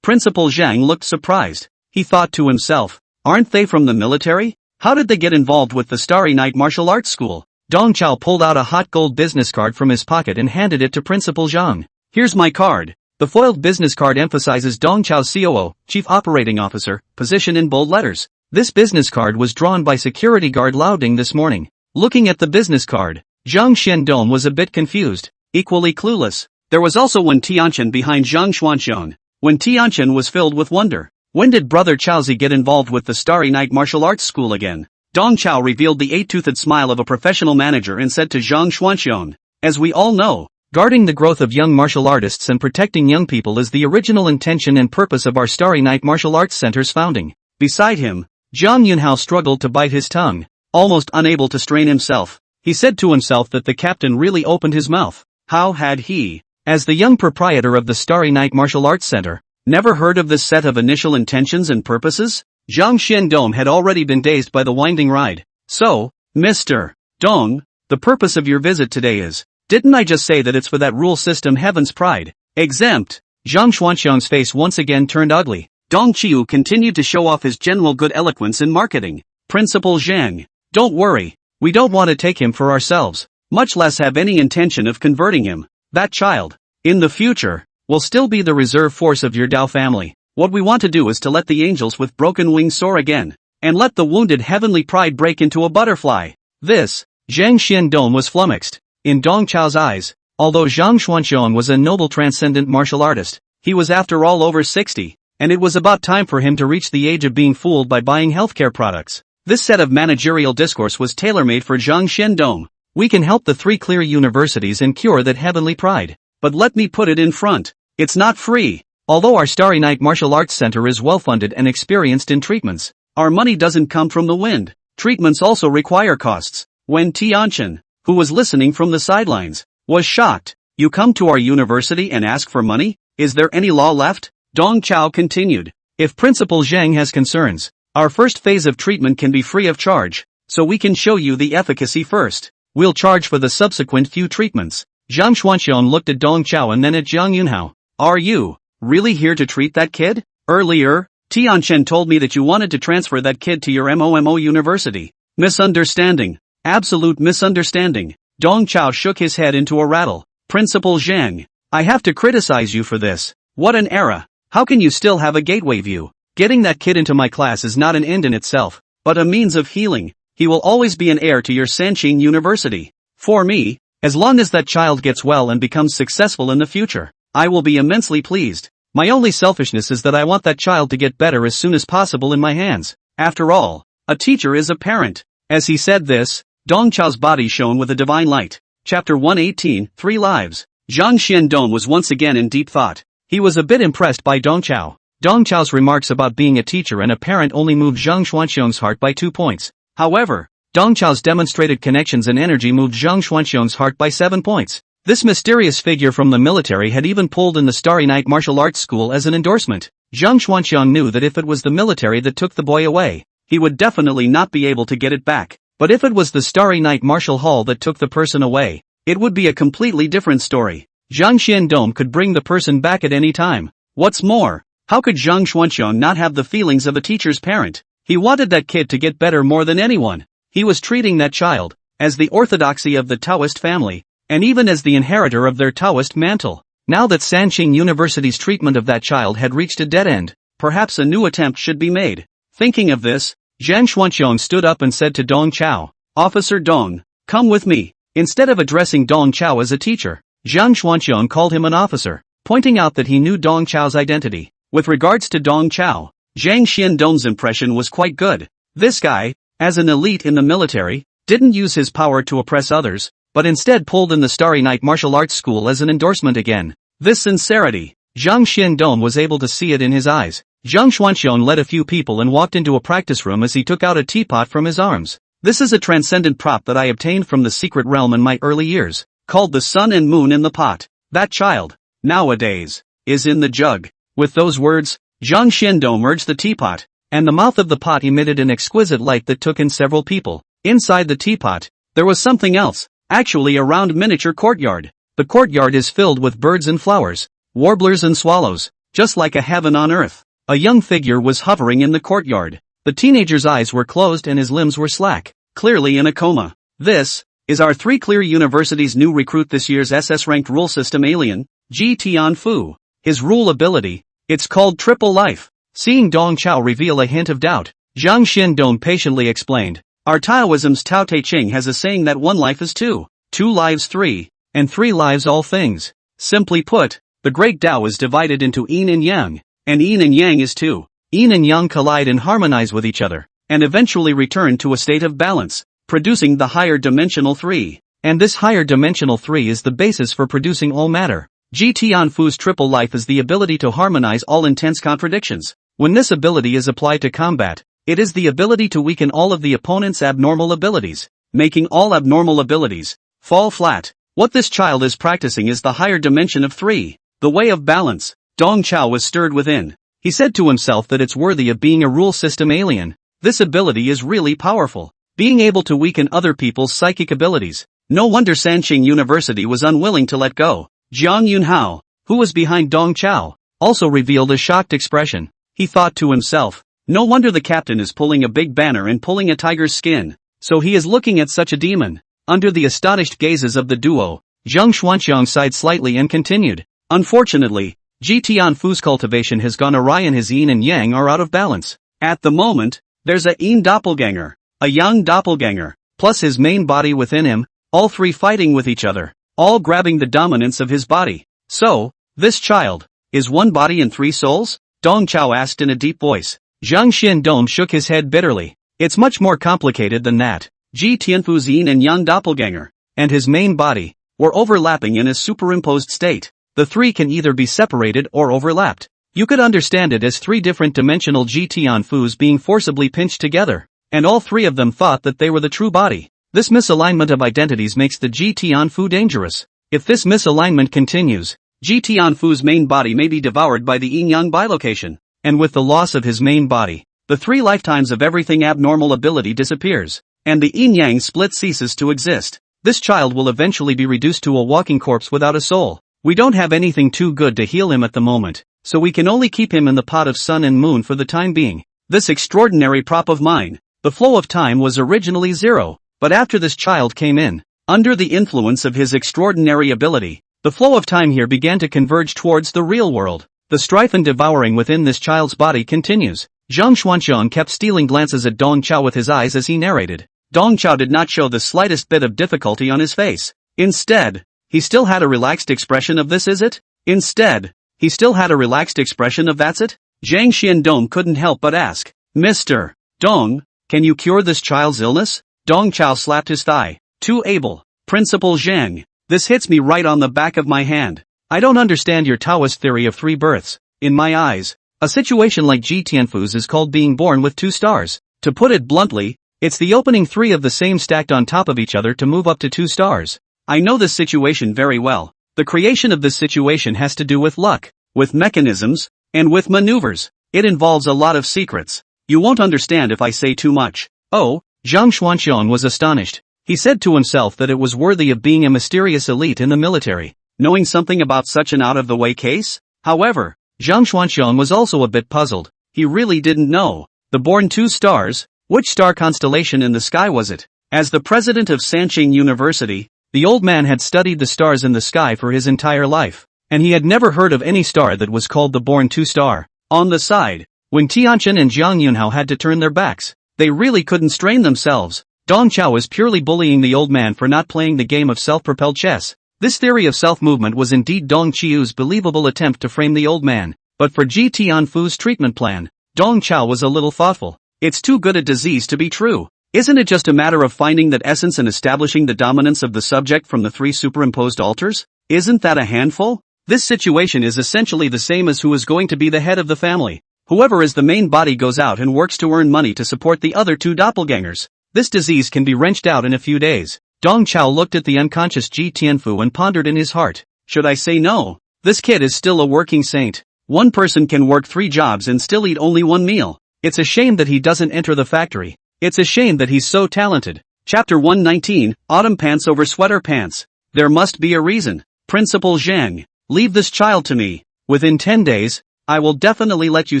Principal Zhang looked surprised. He thought to himself, aren't they from the military? How did they get involved with the Starry Night Martial Arts School? Dong Chao pulled out a hot gold business card from his pocket and handed it to Principal Zhang. Here's my card. The foiled business card emphasizes Dong Chao's COO, Chief Operating Officer, position in bold letters. This business card was drawn by security guard Lao Ding this morning. Looking at the business card, Zhang Shendong was a bit confused, equally clueless. There was also Wen Tianchen behind Zhang Xuanxian. Wen Tianchen was filled with wonder. When did Brother Chaozi get involved with the Starry Night Martial Arts School again? Dong Chao revealed the eight-toothed smile of a professional manager and said to Zhang Xuanxian, as we all know, guarding the growth of young martial artists and protecting young people is the original intention and purpose of our Starry Night Martial Arts Center's founding. Beside him, Zhang Yunhao struggled to bite his tongue, almost unable to strain himself. He said to himself that the captain really opened his mouth. How had he, as the young proprietor of the Starry Night Martial Arts Center, never heard of this set of initial intentions and purposes? Zhang Shendong had already been dazed by the winding ride. So, Mr. Dong, the purpose of your visit today is, didn't I just say that it's for that rule system Heaven's Pride? Exempt. Zhang Xuanxiang's face once again turned ugly. Dong Qiu continued to show off his general good eloquence in marketing. Principal Zhang, don't worry, we don't want to take him for ourselves, much less have any intention of converting him. That child, in the future, will still be the reserve force of your Dao family. What we want to do is to let the angels with broken wings soar again, and let the wounded heavenly pride break into a butterfly. This, Zhang Xiandong was flummoxed. In Dong Chao's eyes, although Zhang Xuanxiang was a noble transcendent martial artist, he was after all over 60, and it was about time for him to reach the age of being fooled by buying healthcare products. This set of managerial discourse was tailor-made for Zhang Xiandong. We can help the three clear universities and cure that heavenly pride. But let me put it in front. It's not free. Although our Starry Night Martial Arts Center is well-funded and experienced in treatments, our money doesn't come from the wind. Treatments also require costs. Wen Tianchen, who was listening from the sidelines, was shocked. You come to our university and ask for money? Is there any law left? Dong Chao continued. If Principal Zhang has concerns, our first phase of treatment can be free of charge, so we can show you the efficacy first. We'll charge for the subsequent few treatments. Zhang Xuanxian looked at Dong Chao and then at Zhang Yunhao. Are you really here to treat that kid? Earlier, Tianchen told me that you wanted to transfer that kid to your MOMO university. Misunderstanding. Absolute misunderstanding. Dong Chao shook his head into a rattle. Principal Zhang, I have to criticize you for this. What an era. How can you still have a gateway view? Getting that kid into my class is not an end in itself, but a means of healing. He will always be an heir to your Sanqing University. For me, as long as that child gets well and becomes successful in the future, I will be immensely pleased. My only selfishness is that I want that child to get better as soon as possible in my hands. After all, a teacher is a parent. As he said this, Dong Chao's body shone with a divine light. Chapter 118, 3 Lives. Zhang Xiandong was once again in deep thought. He was a bit impressed by Dong Chao. Dong Chao's remarks about being a teacher and a parent only moved Zhang Xuanxiang's heart by 2 points. However, Dong Chao's demonstrated connections and energy moved Zhang Xuanxiang's heart by 7 points. This mysterious figure from the military had even pulled in the Starry Night Martial Arts School as an endorsement. Zhang Xuanxiang knew that if it was the military that took the boy away, he would definitely not be able to get it back. But if it was the Starry Night Martial Hall that took the person away, it would be a completely different story. Zhang Xiandong could bring the person back at any time. What's more, how could Zhang Xuanxiang not have the feelings of a teacher's parent? He wanted that kid to get better more than anyone. He was treating that child as the orthodoxy of the Taoist family, and even as the inheritor of their Taoist mantle. Now that Sanqing University's treatment of that child had reached a dead end, perhaps a new attempt should be made. Thinking of this, Zhang Xuanxiang stood up and said to Dong Chao, Officer Dong, come with me. Instead of addressing Dong Chao as a teacher, Zhang Xuanxiang called him an officer, pointing out that he knew Dong Chao's identity. With regards to Dong Chao, Zhang Xiandong's impression was quite good. This guy, as an elite in the military, didn't use his power to oppress others, but instead pulled in the Starry Night Martial Arts School as an endorsement again. This sincerity, Zhang Xiandong was able to see it in his eyes. Zhang Xuanxiang led a few people and walked into a practice room as he took out a teapot from his arms. This is a transcendent prop that I obtained from the secret realm in my early years, called the sun and moon in the pot. That child, nowadays, is in the jug. With those words, Zhang Xiandong merged the teapot, and the mouth of the pot emitted an exquisite light that took in several people. Inside the teapot, there was something else, actually a round miniature courtyard. The courtyard is filled with birds and flowers, warblers and swallows, just like a heaven on earth. A young figure was hovering in the courtyard. The teenager's eyes were closed and his limbs were slack, clearly in a coma. This is our 3 Clear University's new recruit this year's SS-ranked rule system alien, Ji Tianfu. His rule ability, it's called Triple Life. Seeing Dong Chao reveal a hint of doubt, Zhang Xiandong patiently explained, our Taoism's Tao Te Ching has a saying that 1 life is 2, 2 lives 3, and 3 lives all things. Simply put, the great Tao is divided into yin and yang, and yin and yang is 2. Yin and yang collide and harmonize with each other, and eventually return to a state of balance, producing the higher dimensional 3. And this higher dimensional 3 is the basis for producing all matter. Ji Tianfu's triple life is the ability to harmonize all intense contradictions. When this ability is applied to combat, it is the ability to weaken all of the opponent's abnormal abilities, making all abnormal abilities fall flat. What this child is practicing is the higher dimension of 3, the way of balance. Dong Chao was stirred within. He said to himself that it's worthy of being a rule system alien. This ability is really powerful, being able to weaken other people's psychic abilities. No wonder Sanqing University was unwilling to let go. Jiang Yunhao, who was behind Dong Chao, also revealed a shocked expression. He thought to himself, no wonder the captain is pulling a big banner and pulling a tiger's skin. So he is looking at such a demon. Under the astonished gazes of the duo, Zhang Xuanxiang sighed slightly and continued. Unfortunately, Ji Tianfu's cultivation has gone awry and his yin and yang are out of balance. At the moment, there's a yin doppelganger, a yang doppelganger, plus his main body within him, all 3 fighting with each other, all grabbing the dominance of his body. So, this child, is 1 body and 3 souls? Dong Chao asked in a deep voice. Zhang Xiandong shook his head bitterly. It's much more complicated than that. Ji Tianfu's yin and yang doppelganger, and his main body, were overlapping in a superimposed state. The 3 can either be separated or overlapped. You could understand it as 3 different dimensional Ji Tianfus being forcibly pinched together, and all 3 of them thought that they were the true body. This misalignment of identities makes the Ji Tianfu dangerous. If this misalignment continues, Ji Tianfu's main body may be devoured by the yin-yang bilocation, and with the loss of his main body, the 3 lifetimes of everything abnormal ability disappears, and the yin-yang split ceases to exist. This child will eventually be reduced to a walking corpse without a soul. We don't have anything too good to heal him at the moment, so we can only keep him in the pot of sun and moon for the time being. This extraordinary prop of mine. The flow of time was originally 0, but after this child came in, under the influence of his extraordinary ability, the flow of time here began to converge towards the real world. The strife and devouring within this child's body continues. Zhang Xuanxiang kept stealing glances at Dong Chao with his eyes as he narrated. Dong Chao did not show the slightest bit of difficulty on his face. Instead, he still had a relaxed expression of "this is it?" Instead, he still had a relaxed expression of "that's it?" Zhang Xiandong couldn't help but ask, "Mr. Dong, can you cure this child's illness?" Dong Chao slapped his thigh. "Too able, Principal Zhang. This hits me right on the back of my hand. I don't understand your Taoist theory of 3 births. In my eyes, a situation like Ji Tianfu's is called being born with 2 stars. To put it bluntly, it's the opening 3 of the same stacked on top of each other to move up to 2 stars. I know this situation very well. The creation of this situation has to do with luck, with mechanisms, and with maneuvers. It involves a lot of secrets. You won't understand if I say too much." Oh, Zhang Xuanxiang was astonished. He said to himself that it was worthy of being a mysterious elite in the military, knowing something about such an out-of-the-way case. However, Zhang Xuanxiang was also a bit puzzled. He really didn't know. The born 2 stars, which star constellation in the sky was it? As the president of Sanqing University, the old man had studied the stars in the sky for his entire life, and he had never heard of any star that was called the born 2 star. On the side, when Tianchen and Jiang Yunhao had to turn their backs, they really couldn't strain themselves. Dong Chao was purely bullying the old man for not playing the game of self-propelled chess. This theory of self-movement was indeed Dong Qiu's believable attempt to frame the old man, but for Ji Tianfu's treatment plan, Dong Chao was a little thoughtful. It's too good a disease to be true. Isn't it just a matter of finding that essence and establishing the dominance of the subject from the 3 superimposed alters? Isn't that a handful? This situation is essentially the same as who is going to be the head of the family. Whoever is the main body goes out and works to earn money to support the other 2 doppelgangers. This disease can be wrenched out in a few days. Dong Chao looked at the unconscious Ji Tianfu and pondered in his heart. Should I say no? This kid is still a working saint. One person can work 3 jobs and still eat only 1 meal. It's a shame that he doesn't enter the factory. It's a shame that he's so talented. Chapter 119, Autumn Pants over Sweater Pants. There must be a reason. Principal Zhang, leave this child to me. Within 10 days, I will definitely let you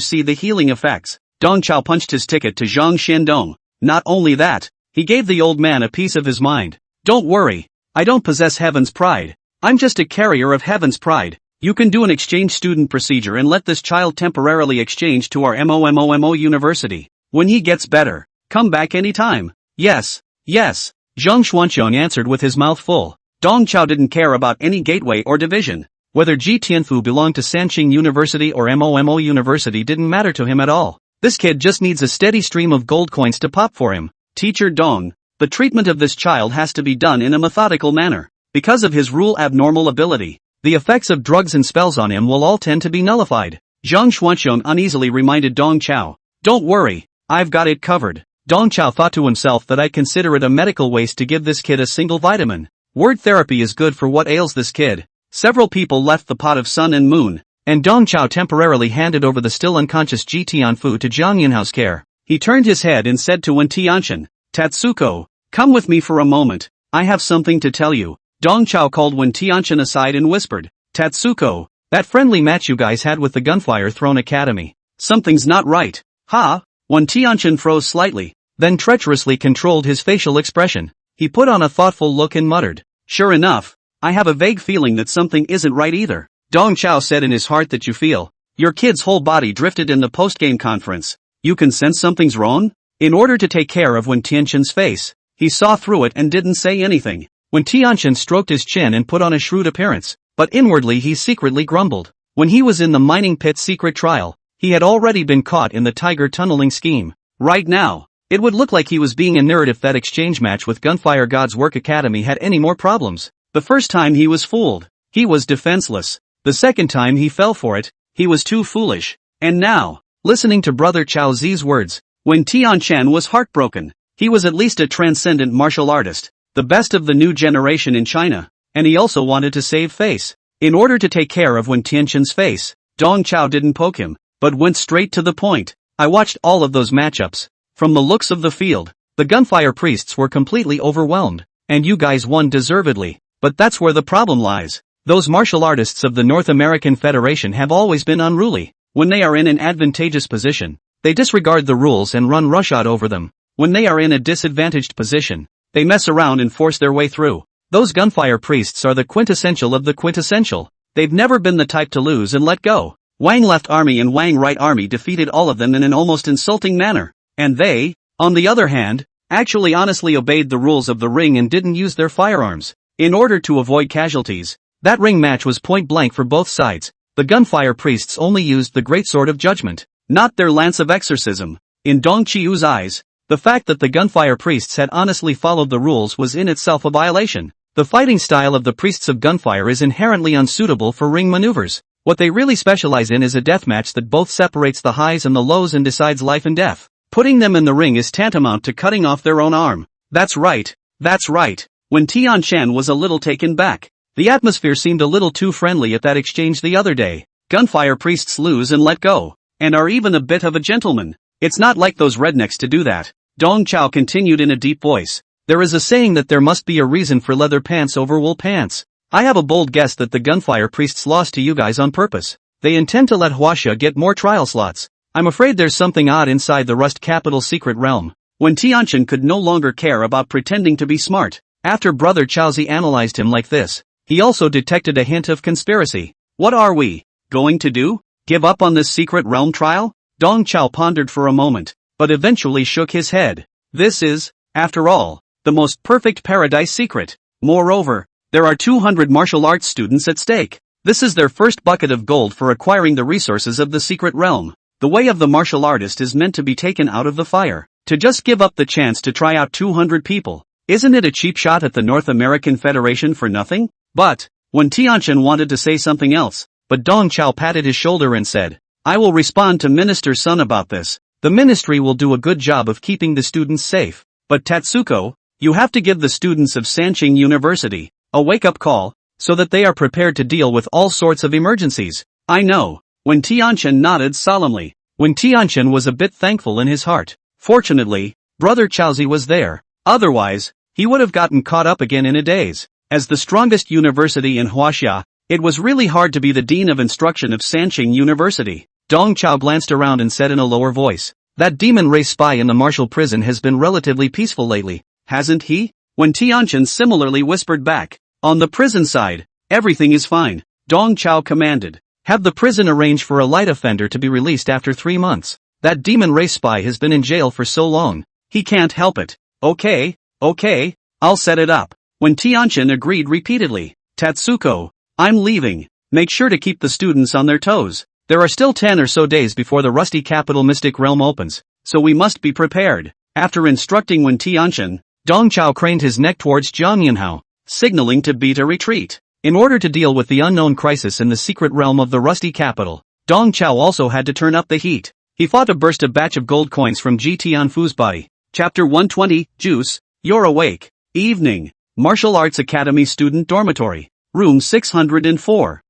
see the healing effects. Dong Chao punched his ticket to Zhang Xiandong. Not only that, he gave the old man a piece of his mind. Don't worry, I don't possess heaven's pride. I'm just a carrier of heaven's pride. You can do an exchange student procedure and let this child temporarily exchange to our MOMOMO university. When he gets better, come back anytime. Yes, yes, Zhang Xuanqiang answered with his mouth full. Dong Chao didn't care about any gateway or division. Whether Ji Tianfu belonged to Sanqing University or MOMO University didn't matter to him at all. This kid just needs a steady stream of gold coins to pop for him. Teacher Dong, the treatment of this child has to be done in a methodical manner. Because of his rule abnormal ability, the effects of drugs and spells on him will all tend to be nullified. Zhang Xuanxiang uneasily reminded Dong Chao. Don't worry, I've got it covered. Dong Chao thought to himself that I consider it a medical waste to give this kid a single vitamin. Word therapy is good for what ails this kid. Several people left the pot of sun and moon, and Dong Chao temporarily handed over the still unconscious Ji Tianfu to Jiang Yunhao's care. He turned his head and said to Wen Tianchen, Tatsuko, come with me for a moment. I have something to tell you. Dong Chao called Wen Tianchen aside and whispered, Tatsuko, that friendly match you guys had with the Gunfire Throne Academy. Something's not right. Ha? Wen Tianchen froze slightly, then treacherously controlled his facial expression. He put on a thoughtful look and muttered, Sure enough, I have a vague feeling that something isn't right either. Dong Chao said in his heart that you feel. Your kid's whole body drifted in the post-game conference. You can sense something's wrong? In order to take care of Wen Tianchen's face, he saw through it and didn't say anything. Wen Tianchen stroked his chin and put on a shrewd appearance, but inwardly he secretly grumbled. When he was in the mining pit secret trial, he had already been caught in the tiger tunneling scheme. Right now, it would look like he was being inured if that exchange match with Gunfire God's Work Academy had any more problems. The first time he was fooled, he was defenseless. The second time he fell for it, he was too foolish. And now, listening to Brother Chao Zi's words, when Tianchen was heartbroken, He was at least a transcendent martial artist, the best of the new generation in China, and he also wanted to save face. In order to take care of Wen Tianqian's face, Dong Chao didn't poke him, but went straight to the point. I watched all of those matchups. From the looks of the field, the gunfire priests were completely overwhelmed, and you guys won deservedly. But that's where the problem lies. Those martial artists of the North American Federation have always been unruly. When they are in an advantageous position, they disregard the rules and run roughshod over them. When they are in a disadvantaged position, they mess around and force their way through. Those gunfire priests are the quintessential of the quintessential. They've never been the type to lose and let go. Wang Left Army and Wang Right Army defeated all of them in an almost insulting manner. And they, on the other hand, actually honestly obeyed the rules of the ring and didn't use their firearms. In order to avoid casualties, that ring match was point blank for both sides. The gunfire priests only used the great sword of judgment, not their lance of exorcism. In Dong Qiu's eyes, the fact that the gunfire priests had honestly followed the rules was in itself a violation. The fighting style of the priests of gunfire is inherently unsuitable for ring maneuvers. What they really specialize in is a deathmatch that both separates the highs and the lows and decides life and death. Putting them in the ring is tantamount to cutting off their own arm. That's right. When Tianshan was a little taken back. The atmosphere seemed a little too friendly at that exchange the other day. Gunfire priests lose and let go, and are even a bit of a gentleman. It's not like those rednecks to do that. Dong Chao continued in a deep voice. There is a saying that there must be a reason for leather pants over wool pants. I have a bold guess that the gunfire priests lost to you guys on purpose. They intend to let Huaxia get more trial slots. I'm afraid there's something odd inside the Rust Capital's secret realm. When Tianshan could no longer care about pretending to be smart, after Brother Chaozi analyzed him like this, he also detected a hint of conspiracy. What are we going to do? Give up on this secret realm trial? Dong Chao pondered for a moment, but eventually shook his head. This is, after all, the most perfect paradise secret. Moreover, there are 200 martial arts students at stake. This is their first bucket of gold for acquiring the resources of the secret realm. The way of the martial artist is meant to be taken out of the fire. To just give up the chance to try out 200 people, isn't it a cheap shot at the North American Federation for nothing? But, when Tianshan wanted to say something else, but Dong Chao patted his shoulder and said, I will respond to Minister Sun about this. The ministry will do a good job of keeping the students safe. But Tatsuko, you have to give the students of Sanqing University a wake-up call, so that they are prepared to deal with all sorts of emergencies. I know. When Tianshan nodded solemnly. When Tianshan was a bit thankful in his heart. Fortunately, Brother Chaozi was there. Otherwise, he would have gotten caught up again in a daze. As the strongest university in Huaxia, it was really hard to be the dean of instruction of Sanqing University. Dong Chao glanced around and said in a lower voice, that demon race spy in the martial prison has been relatively peaceful lately, hasn't he? When Tianshan similarly whispered back, on the prison side, everything is fine. Dong Chao commanded, have the prison arrange for a light offender to be released after 3 months. That demon race spy has been in jail for so long, he can't help it. Okay, I'll set it up. When Tianshan agreed repeatedly, Tatsuko, I'm leaving. Make sure to keep the students on their toes. There are still 10 or so days before the Rusty Capital Mystic Realm opens, so we must be prepared. After instructing Wen Tianshan, Dong Chao craned his neck towards Jiang Yunhao, signaling to beat a retreat. In order to deal with the unknown crisis in the secret realm of the Rusty Capital, Dong Chao also had to turn up the heat. He fought to burst a batch of gold coins from Ji Tianfu's body. Chapter 120, Juice, You're Awake. Evening. Martial Arts Academy Student Dormitory. Room 604.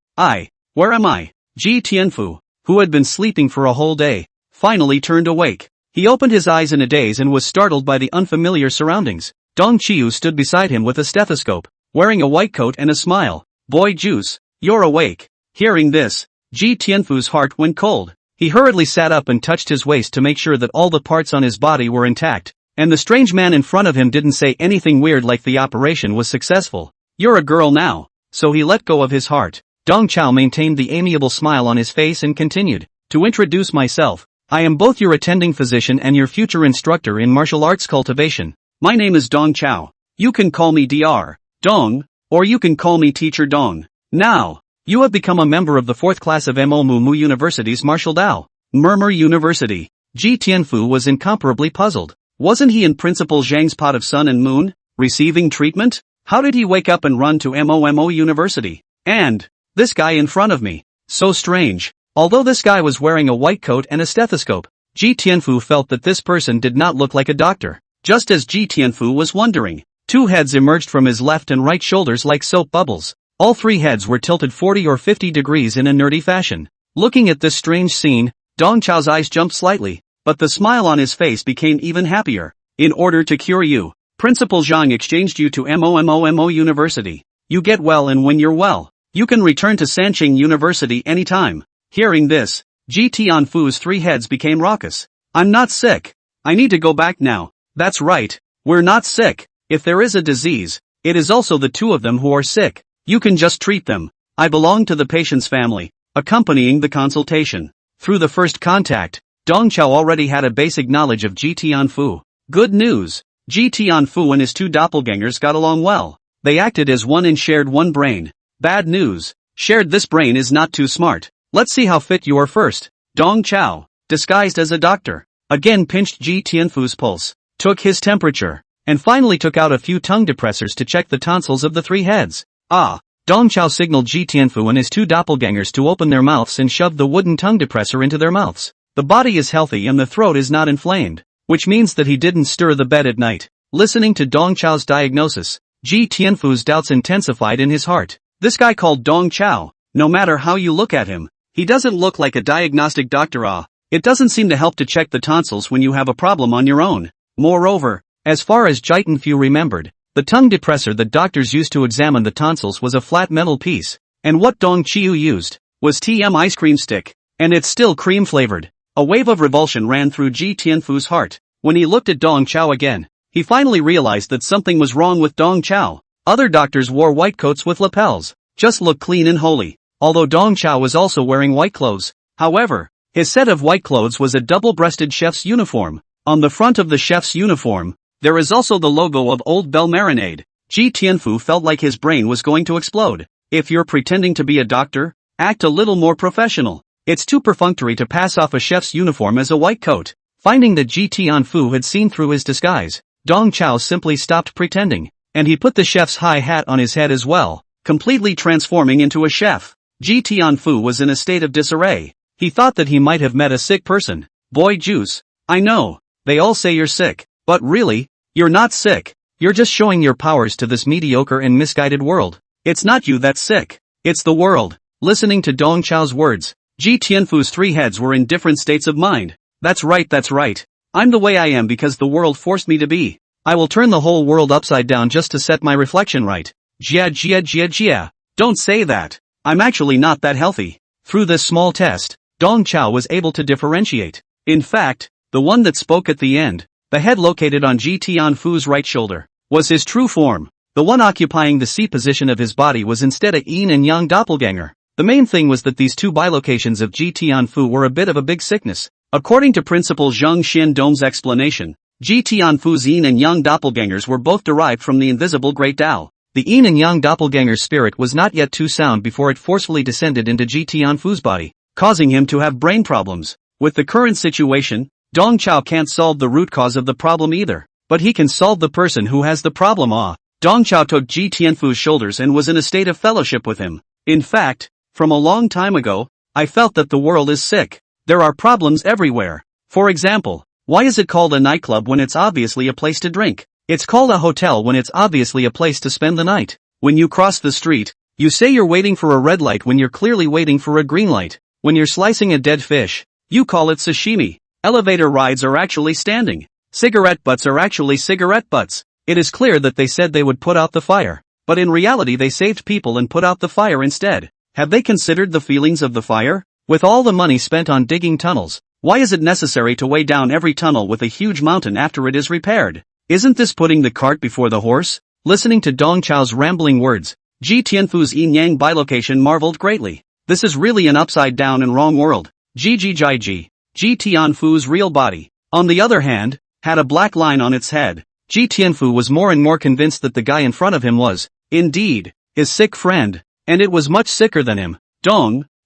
Where am I? Ji Tianfu, who had been sleeping for a whole day, finally turned awake. He opened his eyes in a daze and was startled by the unfamiliar surroundings. Dong Qiu stood beside him with a stethoscope, wearing a white coat and a smile. Boy Juice, you're awake. Hearing this, Ji Tianfu's heart went cold. He hurriedly sat up and touched his waist to make sure that all the parts on his body were intact, and the strange man in front of him didn't say anything weird like the operation was successful. You're a girl now. So he let go of his heart. Dong Chao maintained the amiable smile on his face and continued, to introduce myself, I am both your attending physician and your future instructor in martial arts cultivation. My name is Dong Chao. You can call me Dr. Dong, or you can call me Teacher Dong. Now, you have become a member of the 4th class of Mo Mu University's Martial Dao. Murmur University. Ji Tianfu was incomparably puzzled. Wasn't he in Principal Zhang's pot of sun and moon, receiving treatment? How did he wake up and run to Mo University? And, this guy in front of me. So strange. Although this guy was wearing a white coat and a stethoscope, Ji Tianfu felt that this person did not look like a doctor. Just as Ji Tianfu was wondering, two heads emerged from his left and right shoulders like soap bubbles. All three heads were tilted 40 or 50 degrees in a nerdy fashion. Looking at this strange scene, Dong Chao's eyes jumped slightly, but the smile on his face became even happier. In order to cure you, Principal Zhang exchanged you to MOMOMO University. You get well, and when you're well, you can return to Sanqing University anytime. Hearing this, Ji Tianfu's three heads became raucous. I'm not sick. I need to go back now. That's right, we're not sick. If there is a disease, it is also the two of them who are sick. You can just treat them. I belong to the patient's family. Accompanying the consultation. Through the first contact, Dong Chao already had a basic knowledge of Ji Tianfu. Good news. Ji Tianfu and his two doppelgangers got along well. They acted as one and shared one brain. Bad news. Shared this brain is not too smart. Let's see how fit you are first. Dong Chao, disguised as a doctor, again pinched Ji Tianfu's pulse, took his temperature, and finally took out a few tongue depressors to check the tonsils of the three heads. Dong Chao signaled Ji Tianfu and his two doppelgangers to open their mouths and shoved the wooden tongue depressor into their mouths. The body is healthy and the throat is not inflamed, which means that he didn't stir the bed at night. Listening to Dong Chao's diagnosis, Ji Tianfu's doubts intensified in his heart. This guy called Dong Chao, no matter how you look at him, he doesn't look like a diagnostic doctor. It doesn't seem to help to check the tonsils when you have a problem on your own. Moreover, as far as Ji Tianfu remembered, the tongue depressor that doctors used to examine the tonsils was a flat metal piece, and what Dong Chiu used was TM ice cream stick, and it's still cream flavored. A wave of revulsion ran through Ji Tianfu's heart. When he looked at Dong Chao again, he finally realized that something was wrong with Dong Chao. Other doctors wore white coats with lapels, just looked clean and holy, although Dong Chao was also wearing white clothes. However, his set of white clothes was a double-breasted chef's uniform. On the front of the chef's uniform, there is also the logo of Old Bell Marinade. Ji Tianfu felt like his brain was going to explode. If you're pretending to be a doctor, act a little more professional. It's too perfunctory to pass off a chef's uniform as a white coat. Finding that Ji Tianfu had seen through his disguise, Dong Chao simply stopped pretending, and he put the chef's high hat on his head as well, completely transforming into a chef. Ji Tianfu was in a state of disarray. He thought that he might have met a sick person. Boy Juice, I know, they all say you're sick, but really, you're not sick. You're just showing your powers to this mediocre and misguided world. It's not you that's sick, it's the world. Listening to Dong Chao's words, Ji Tianfu's three heads were in different states of mind. That's right. I'm the way I am because the world forced me to be. I will turn the whole world upside down just to set my reflection right. Jia. Don't say that. I'm actually not that healthy. Through this small test, Dong Chao was able to differentiate. In fact, the one that spoke at the end, the head located on Ji Tianfu's right shoulder, was his true form. The one occupying the C position of his body was instead a yin and yang doppelganger. The main thing was that these two bilocations of Ji Tianfu were a bit of a big sickness. According to Principal Zhang Xiandom's explanation, Ji Tianfu's yin and yang doppelgangers were both derived from the invisible Great Tao. The yin and yang doppelganger's spirit was not yet too sound before it forcefully descended into Ji Tianfu's body, causing him to have brain problems. With the current situation, Dong Chao can't solve the root cause of the problem either, but he can solve the person who has the problem. Dong Chao took Ji Tianfu's shoulders and was in a state of fellowship with him. In fact, from a long time ago, I felt that the world is sick. There are problems everywhere. For example, why is it called a nightclub when it's obviously a place to drink? It's called a hotel when it's obviously a place to spend the night. When you cross the street, you say you're waiting for a red light when you're clearly waiting for a green light. When you're slicing a dead fish, you call it sashimi. Elevator rides are actually standing. Cigarette butts are actually cigarette butts. It is clear that they said they would put out the fire, but in reality they saved people and put out the fire instead. Have they considered the feelings of the fire? With all the money spent on digging tunnels, why is it necessary to weigh down every tunnel with a huge mountain after it is repaired? Isn't this putting the cart before the horse? Listening to Dong Chao's rambling words, Ji Tianfu's yin-yang bilocation marveled greatly. This is really an upside-down and wrong world. Ji Tianfu's real body, on the other hand, had a black line on its head. Ji Tianfu was more and more convinced that the guy in front of him was, indeed, his sick friend, and it was much sicker than him.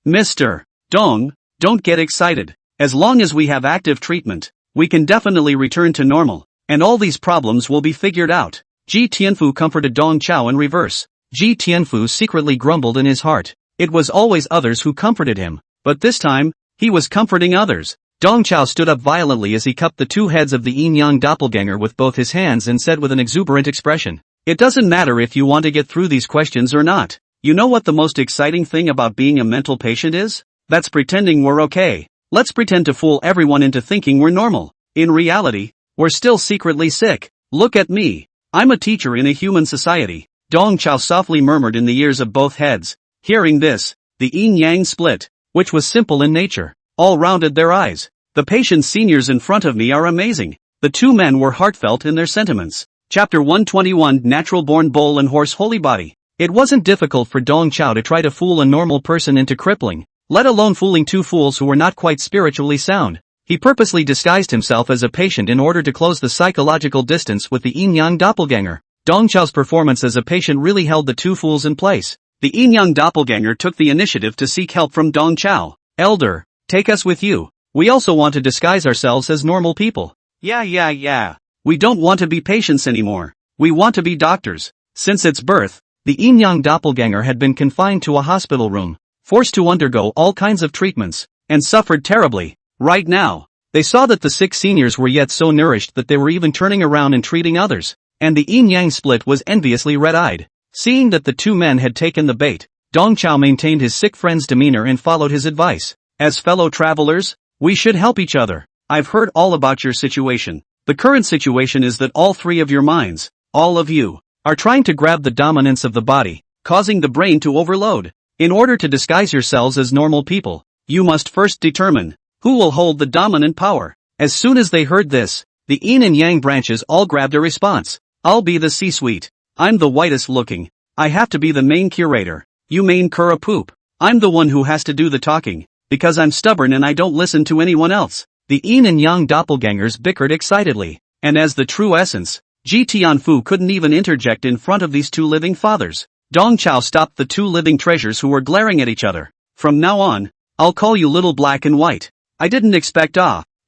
Mr. Dong, don't get excited. As long as we have active treatment, we can definitely return to normal, and all these problems will be figured out. Ji Tianfu comforted Dong Chao in reverse. Ji Tianfu secretly grumbled in his heart. It was always others who comforted him, but this time, he was comforting others. Dong Chao stood up violently as he cupped the two heads of the yin-yang doppelganger with both his hands and said with an exuberant expression, "It doesn't matter if you want to get through these questions or not. You know what the most exciting thing about being a mental patient is? That's pretending we're okay. Let's pretend to fool everyone into thinking we're normal. In reality, we're still secretly sick. Look at me. I'm a teacher in a human society." Dong Chao softly murmured in the ears of both heads. Hearing this, the yin-yang split, which was simple in nature. All rounded their eyes. The patient seniors in front of me are amazing. The two men were heartfelt in their sentiments. Chapter 121 Natural-born bull and horse holy body. It wasn't difficult for Dong Chao to try to fool a normal person into crippling, let alone fooling two fools who were not quite spiritually sound. He purposely disguised himself as a patient in order to close the psychological distance with the yin-yang doppelganger. Dong Chao's performance as a patient really held the two fools in place. The yin-yang doppelganger took the initiative to seek help from Dong Chao. "Elder, take us with you. We also want to disguise ourselves as normal people." Yeah. We don't want to be patients anymore. We want to be doctors." Since its birth, the yin-yang doppelganger had been confined to a hospital room, forced to undergo all kinds of treatments, and suffered terribly. Right now, they saw that the sick seniors were yet so nourished that they were even turning around and treating others, and the yin-yang split was enviously red-eyed. Seeing that the two men had taken the bait, Dong Chao maintained his sick friend's demeanor and followed his advice. "As fellow travelers, we should help each other. I've heard all about your situation. The current situation is that all three of your minds, all of you, are trying to grab the dominance of the body, causing the brain to overload. In order to disguise yourselves as normal people, you must first determine who will hold the dominant power." As soon as they heard this, the yin and yang branches all grabbed a response. "I'll be the C-suite. I'm the whitest looking. I have to be the main curator. You main cura poop. I'm the one who has to do the talking, because I'm stubborn and I don't listen to anyone else." The yin and yang doppelgangers bickered excitedly, and as the true essence, Ji Tianfu couldn't even interject in front of these two living fathers. Dong Chao stopped the two living treasures who were glaring at each other. "From now on, I'll call you Little Black and White. I didn't expect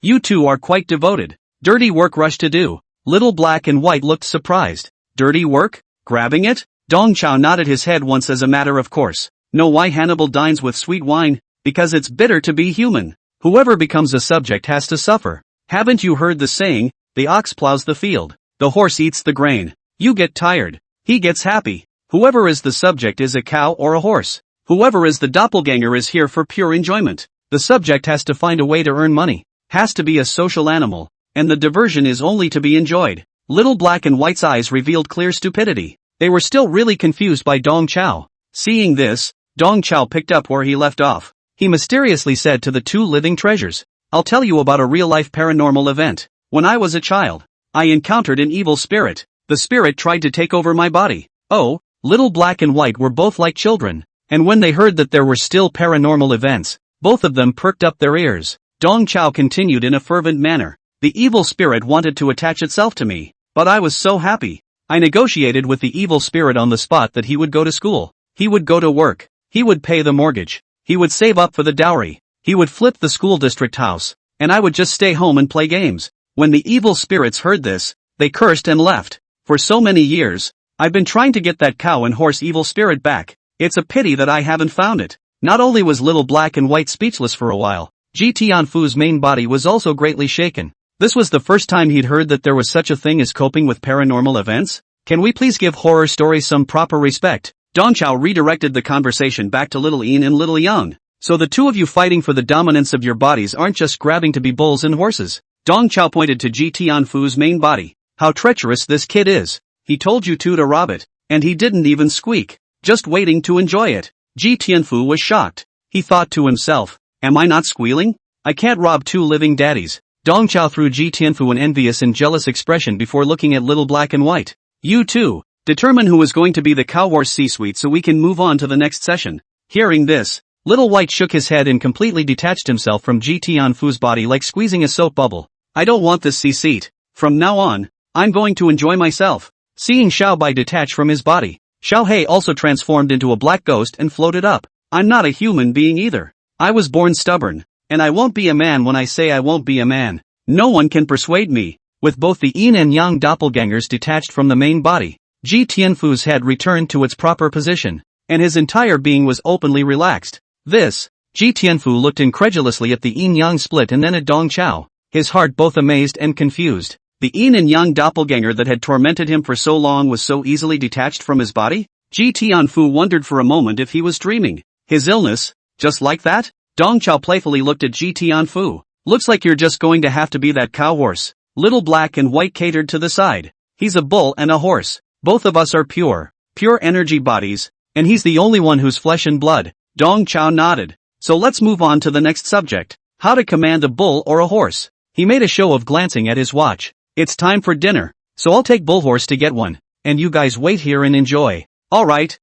you two are quite devoted. Dirty work rush to do." Little Black and White looked surprised. "Dirty work? Grabbing it?" Dong Chao nodded his head once as a matter of course. "Know why Hannibal dines with sweet wine? Because it's bitter to be human. Whoever becomes a subject has to suffer. Haven't you heard the saying, the ox plows the field, the horse eats the grain. You get tired, he gets happy. Whoever is the subject is a cow or a horse. Whoever is the doppelganger is here for pure enjoyment. The subject has to find a way to earn money, has to be a social animal, and the diversion is only to be enjoyed." Little Black and White's eyes revealed clear stupidity. They were still really confused by Dong Chao. Seeing this, Dong Chao picked up where he left off. He mysteriously said to the two living treasures, "I'll tell you about a real-life paranormal event. When I was a child, I encountered an evil spirit. The spirit tried to take over my body." Oh, Little Black and White were both like children, and when they heard that there were still paranormal events, both of them perked up their ears. Dong Chao continued in a fervent manner. "The evil spirit wanted to attach itself to me, but I was so happy. I negotiated with the evil spirit on the spot that he would go to school, he would go to work, he would pay the mortgage, he would save up for the dowry, he would flip the school district house, and I would just stay home and play games." When the evil spirits heard this, they cursed and left. "For so many years, I've been trying to get that cow and horse evil spirit back. It's a pity that I haven't found it." Not only was Little Black and White speechless for a while, Ji Tianfu's main body was also greatly shaken. This was the first time he'd heard that there was such a thing as coping with paranormal events. Can we please give horror stories some proper respect? Dong Chao redirected the conversation back to Little Yin and Little Yang. "So the two of you fighting for the dominance of your bodies aren't just grabbing to be bulls and horses?" Dong Chao pointed to Ji Tianfu's main body. "How treacherous this kid is. He told you two to rob it, and he didn't even squeak, just waiting to enjoy it." Ji Tianfu was shocked. He thought to himself, "Am I not squealing? I can't rob two living daddies." Dong Chao threw Ji Tianfu an envious and jealous expression before looking at Little Black and White. "You two, determine who is going to be the cow horse C-suite so we can move on to the next session." Hearing this, Little White shook his head and completely detached himself from Ji Tianfu's body like squeezing a soap bubble. "I don't want this C-seat. From now on, I'm going to enjoy myself." Seeing Xiao Bai detach from his body, Xiao Hei also transformed into a black ghost and floated up. "I'm not a human being either. I was born stubborn, and I won't be a man when I say I won't be a man. No one can persuade me." With both the yin and yang doppelgangers detached from the main body, Ji Tianfu's head returned to its proper position, and his entire being was openly relaxed. This Ji Tianfu looked incredulously at the yin-yang split and then at Dong Chao, his heart both amazed and confused. The yin and yang doppelganger that had tormented him for so long was so easily detached from his body? Ji Tianfu wondered for a moment if he was dreaming. His illness? Just like that? Dong Chao playfully looked at Ji Tianfu. Looks like you're just going to have to be that cow horse. Little black and white catered to the side. He's a bull and a horse. Both of us are pure energy bodies, and he's the only one who's flesh and blood. Dong Chao nodded. So let's move on to the next subject. How to command a bull or a horse. He made a show of glancing at his watch. It's time for dinner, so I'll take bull horse to get one, and you guys wait here and enjoy. Alright,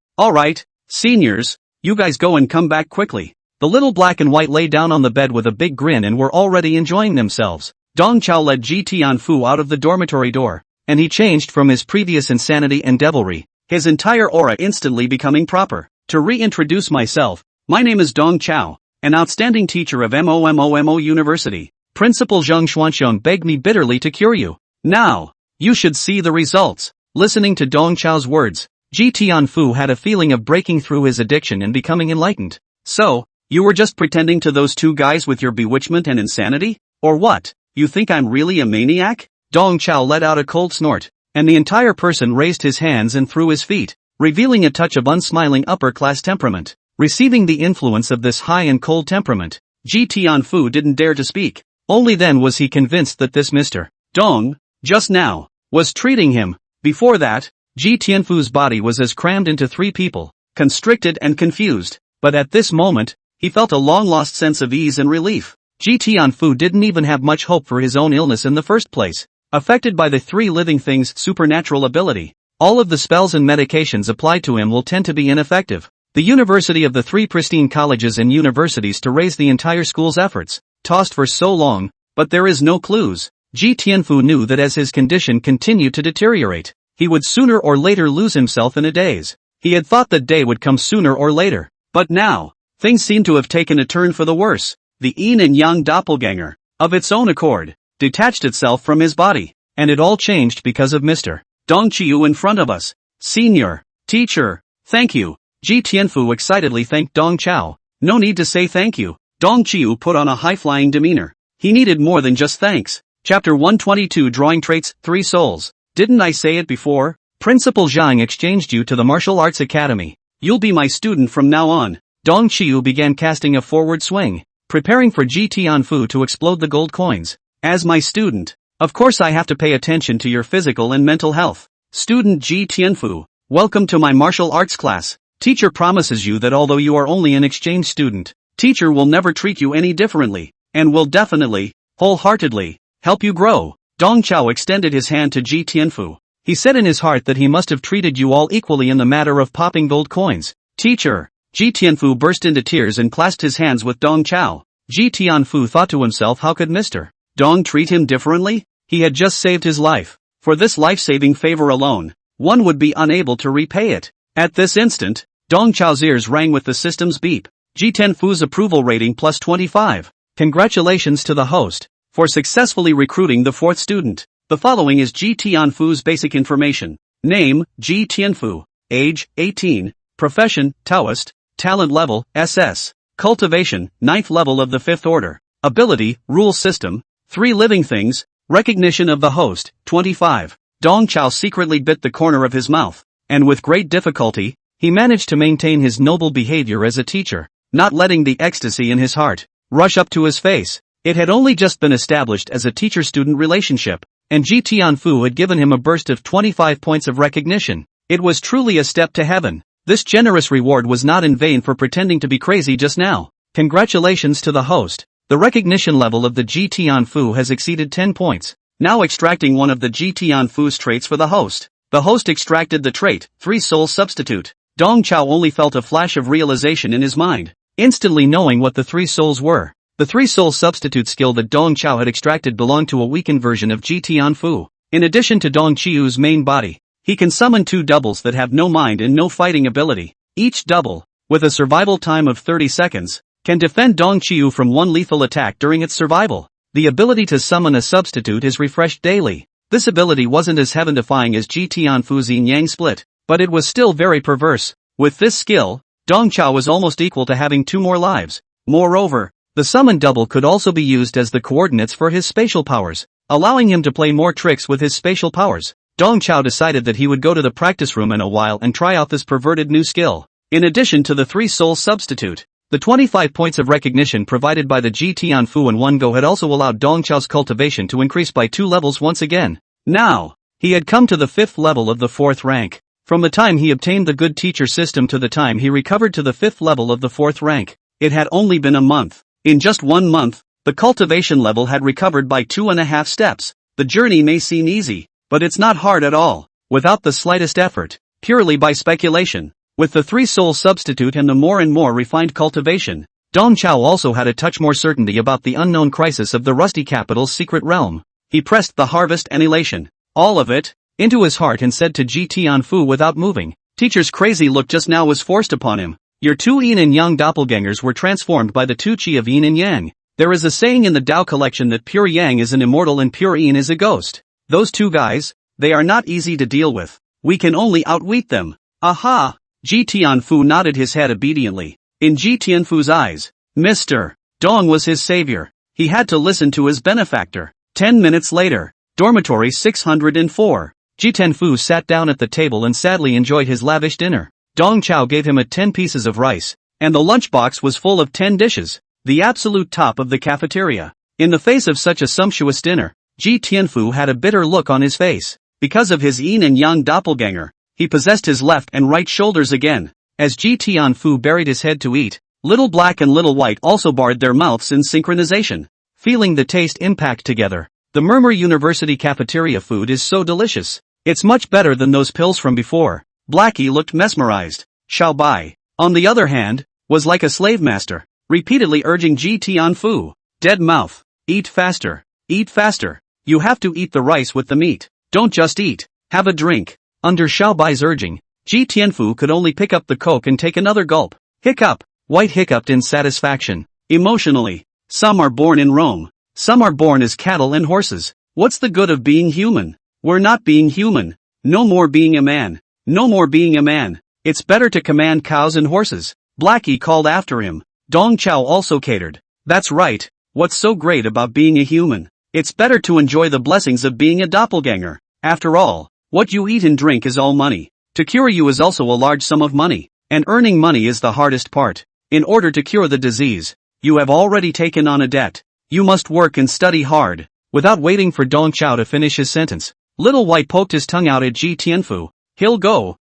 seniors, you guys go and come back quickly. The little black and white lay down on the bed with a big grin and were already enjoying themselves. Dong Chao led Ji Tianfu out of the dormitory door, and he changed from his previous insanity and devilry, his entire aura instantly becoming proper. To reintroduce myself, my name is Dong Chao, an outstanding teacher of MOMOMO University. Principal Zheng Xuanxiong begged me bitterly to cure you. Now, you should see the results. Listening to Dong Chao's words, Ji Tianfu had a feeling of breaking through his addiction and becoming enlightened. So, you were just pretending to those two guys with your bewitchment and insanity? Or what? You think I'm really a maniac? Dong Chao let out a cold snort, and the entire person raised his hands and threw his feet, revealing a touch of unsmiling upper-class temperament. Receiving the influence of this high and cold temperament, Ji Tianfu didn't dare to speak. Only then was he convinced that this Mr. Dong, just now, was treating him. Before that, Ji Tianfu's body was as crammed into three people, constricted and confused, but at this moment, he felt a long-lost sense of ease and relief. Ji Tianfu didn't even have much hope for his own illness in the first place. Affected by the three living things' supernatural ability, all of the spells and medications applied to him will tend to be ineffective. The University of the three pristine colleges and universities to raise the entire school's efforts, tossed for so long, but there is no clues. Ji Tianfu knew that as his condition continued to deteriorate, he would sooner or later lose himself in a daze. He had thought that day would come sooner or later, but now, things seemed to have taken a turn for the worse. The yin and yang doppelganger, of its own accord, detached itself from his body, and it all changed because of Mr. Dong Qiu in front of us. Senior, teacher, thank you. Ji Tianfu excitedly thanked Dong Chao. No need to say thank you. Dong Qiu put on a high-flying demeanor. He needed more than just thanks. Chapter 122 Drawing Traits, 3 Souls. Didn't I say it before? Principal Zhang exchanged you to the Martial Arts Academy. You'll be my student from now on. Dong Qiu began casting a forward swing, preparing for Ji Tianfu to explode the gold coins. As my student, of course I have to pay attention to your physical and mental health. Student Ji Tianfu, welcome to my martial arts class. Teacher promises you that although you are only an exchange student, teacher will never treat you any differently, and will definitely, wholeheartedly, help you grow. Dong Chao extended his hand to Ji Tianfu. He said in his heart that he must have treated you all equally in the matter of popping gold coins. Teacher. Ji Tianfu burst into tears and clasped his hands with Dong Chao. Ji Tianfu thought to himself, how could Mr. Dong treat him differently? He had just saved his life. For this life-saving favor alone, one would be unable to repay it. At this instant, Dong Chao's ears rang with the system's beep. Ji Tianfu's approval rating plus 25. Congratulations to the host for successfully recruiting the 4th student. The following is Ji Tianfu's basic information. Name, Ji Tianfu. Age, 18. Profession, Taoist. Talent level, SS. Cultivation, 9th level of the 5th order. Ability, rule system. 3 living things. Recognition of the host, 25. Dong Chao secretly bit the corner of his mouth, and with great difficulty, he managed to maintain his noble behavior as a teacher, not letting the ecstasy in his heart rush up to his face. It had only just been established as a teacher-student relationship, and Ji Tianfu had given him a burst of 25 points of recognition. It was truly a step to heaven. This generous reward was not in vain for pretending to be crazy just now. Congratulations to the host. The recognition level of the Ji Tianfu has exceeded 10 points. Now extracting one of the Ji Tianfu's traits for the host. The host extracted the trait, 3 Soul Substitute. Dong Chao only felt a flash of realization in his mind, instantly knowing what the 3 souls were. The 3 Soul Substitute skill that Dong Chao had extracted belonged to a weakened version of Ji Tianfu. In addition to Dong Qiu's main body, he can summon 2 doubles that have no mind and no fighting ability. Each double, with a survival time of 30 seconds, can defend Dong Qiu from 1 lethal attack during its survival. The ability to summon a substitute is refreshed daily. This ability wasn't as heaven-defying as Ji Tianfu's yin-yang split, but it was still very perverse. With this skill, Dong Chao was almost equal to having 2 more lives. Moreover, the summon double could also be used as the coordinates for his spatial powers, allowing him to play more tricks with his spatial powers. Dong Chao decided that he would go to the practice room in a while and try out this perverted new skill. In addition to the 3 soul substitute, the 25 points of recognition provided by the Ji Tianfu and 1 Go had also allowed Dong Chao's cultivation to increase by 2 levels once again. Now, he had come to the 5th level of the 4th rank. From the time he obtained the good teacher system to the time he recovered to the 5th level of the 4th rank, it had only been a month. In just 1 month, the cultivation level had recovered by 2.5 steps. The journey may seem easy, but it's not hard at all, without the slightest effort, purely by speculation. With the 3 soul substitute and the more and more refined cultivation, Dong Chao also had a touch more certainty about the unknown crisis of the Rusty Capital's secret realm. He pressed the harvest and elation, all of it, into his heart and said to Ji Tianfu without moving, "Teacher's crazy look just now was forced upon him. Your 2 yin and yang doppelgangers were transformed by the 2 chi of yin and yang. There is a saying in the Tao collection that pure yang is an immortal and pure yin is a ghost. Those 2 guys, they are not easy to deal with. We can only outwit them." Aha! Ji Tianfu nodded his head obediently. In Ji Tianfu's eyes, Mr. Dong was his savior. He had to listen to his benefactor. 10 minutes later, dormitory 604. Ji Tianfu sat down at the table and sadly enjoyed his lavish dinner. Dong Chao gave him 10 pieces of rice, and the lunchbox was full of 10 dishes, the absolute top of the cafeteria. In the face of such a sumptuous dinner, Ji Tianfu had a bitter look on his face. Because of his yin and yang doppelganger, he possessed his left and right shoulders again. As Ji Tianfu buried his head to eat, Little Black and Little White also barred their mouths in synchronization. Feeling the taste impact together, the Murmur University cafeteria food is so delicious. It's much better than those pills from before. Blackie looked mesmerized. Xiao Bai, on the other hand, was like a slave master, repeatedly urging Ji Tianfu, "Dead mouth, eat faster, eat faster. You have to eat the rice with the meat. Don't just eat, have a drink." Under Xiao Bai's urging, Ji Tianfu could only pick up the coke and take another gulp. Hiccup. White hiccuped in satisfaction. Emotionally, some are born in Rome. Some are born as cattle and horses. What's the good of being human? We're not being human. No more being a man. No more being a man. It's better to command cows and horses. Blackie called after him. Dong Chao also catered. That's right. What's so great about being a human? It's better to enjoy the blessings of being a doppelganger. After all, what you eat and drink is all money. To cure you is also a large sum of money, and earning money is the hardest part. In order to cure the disease, you have already taken on a debt. You must work and study hard. Without waiting for Dong Chao to finish his sentence, Little White poked his tongue out at Ji Tianfu. He'll go.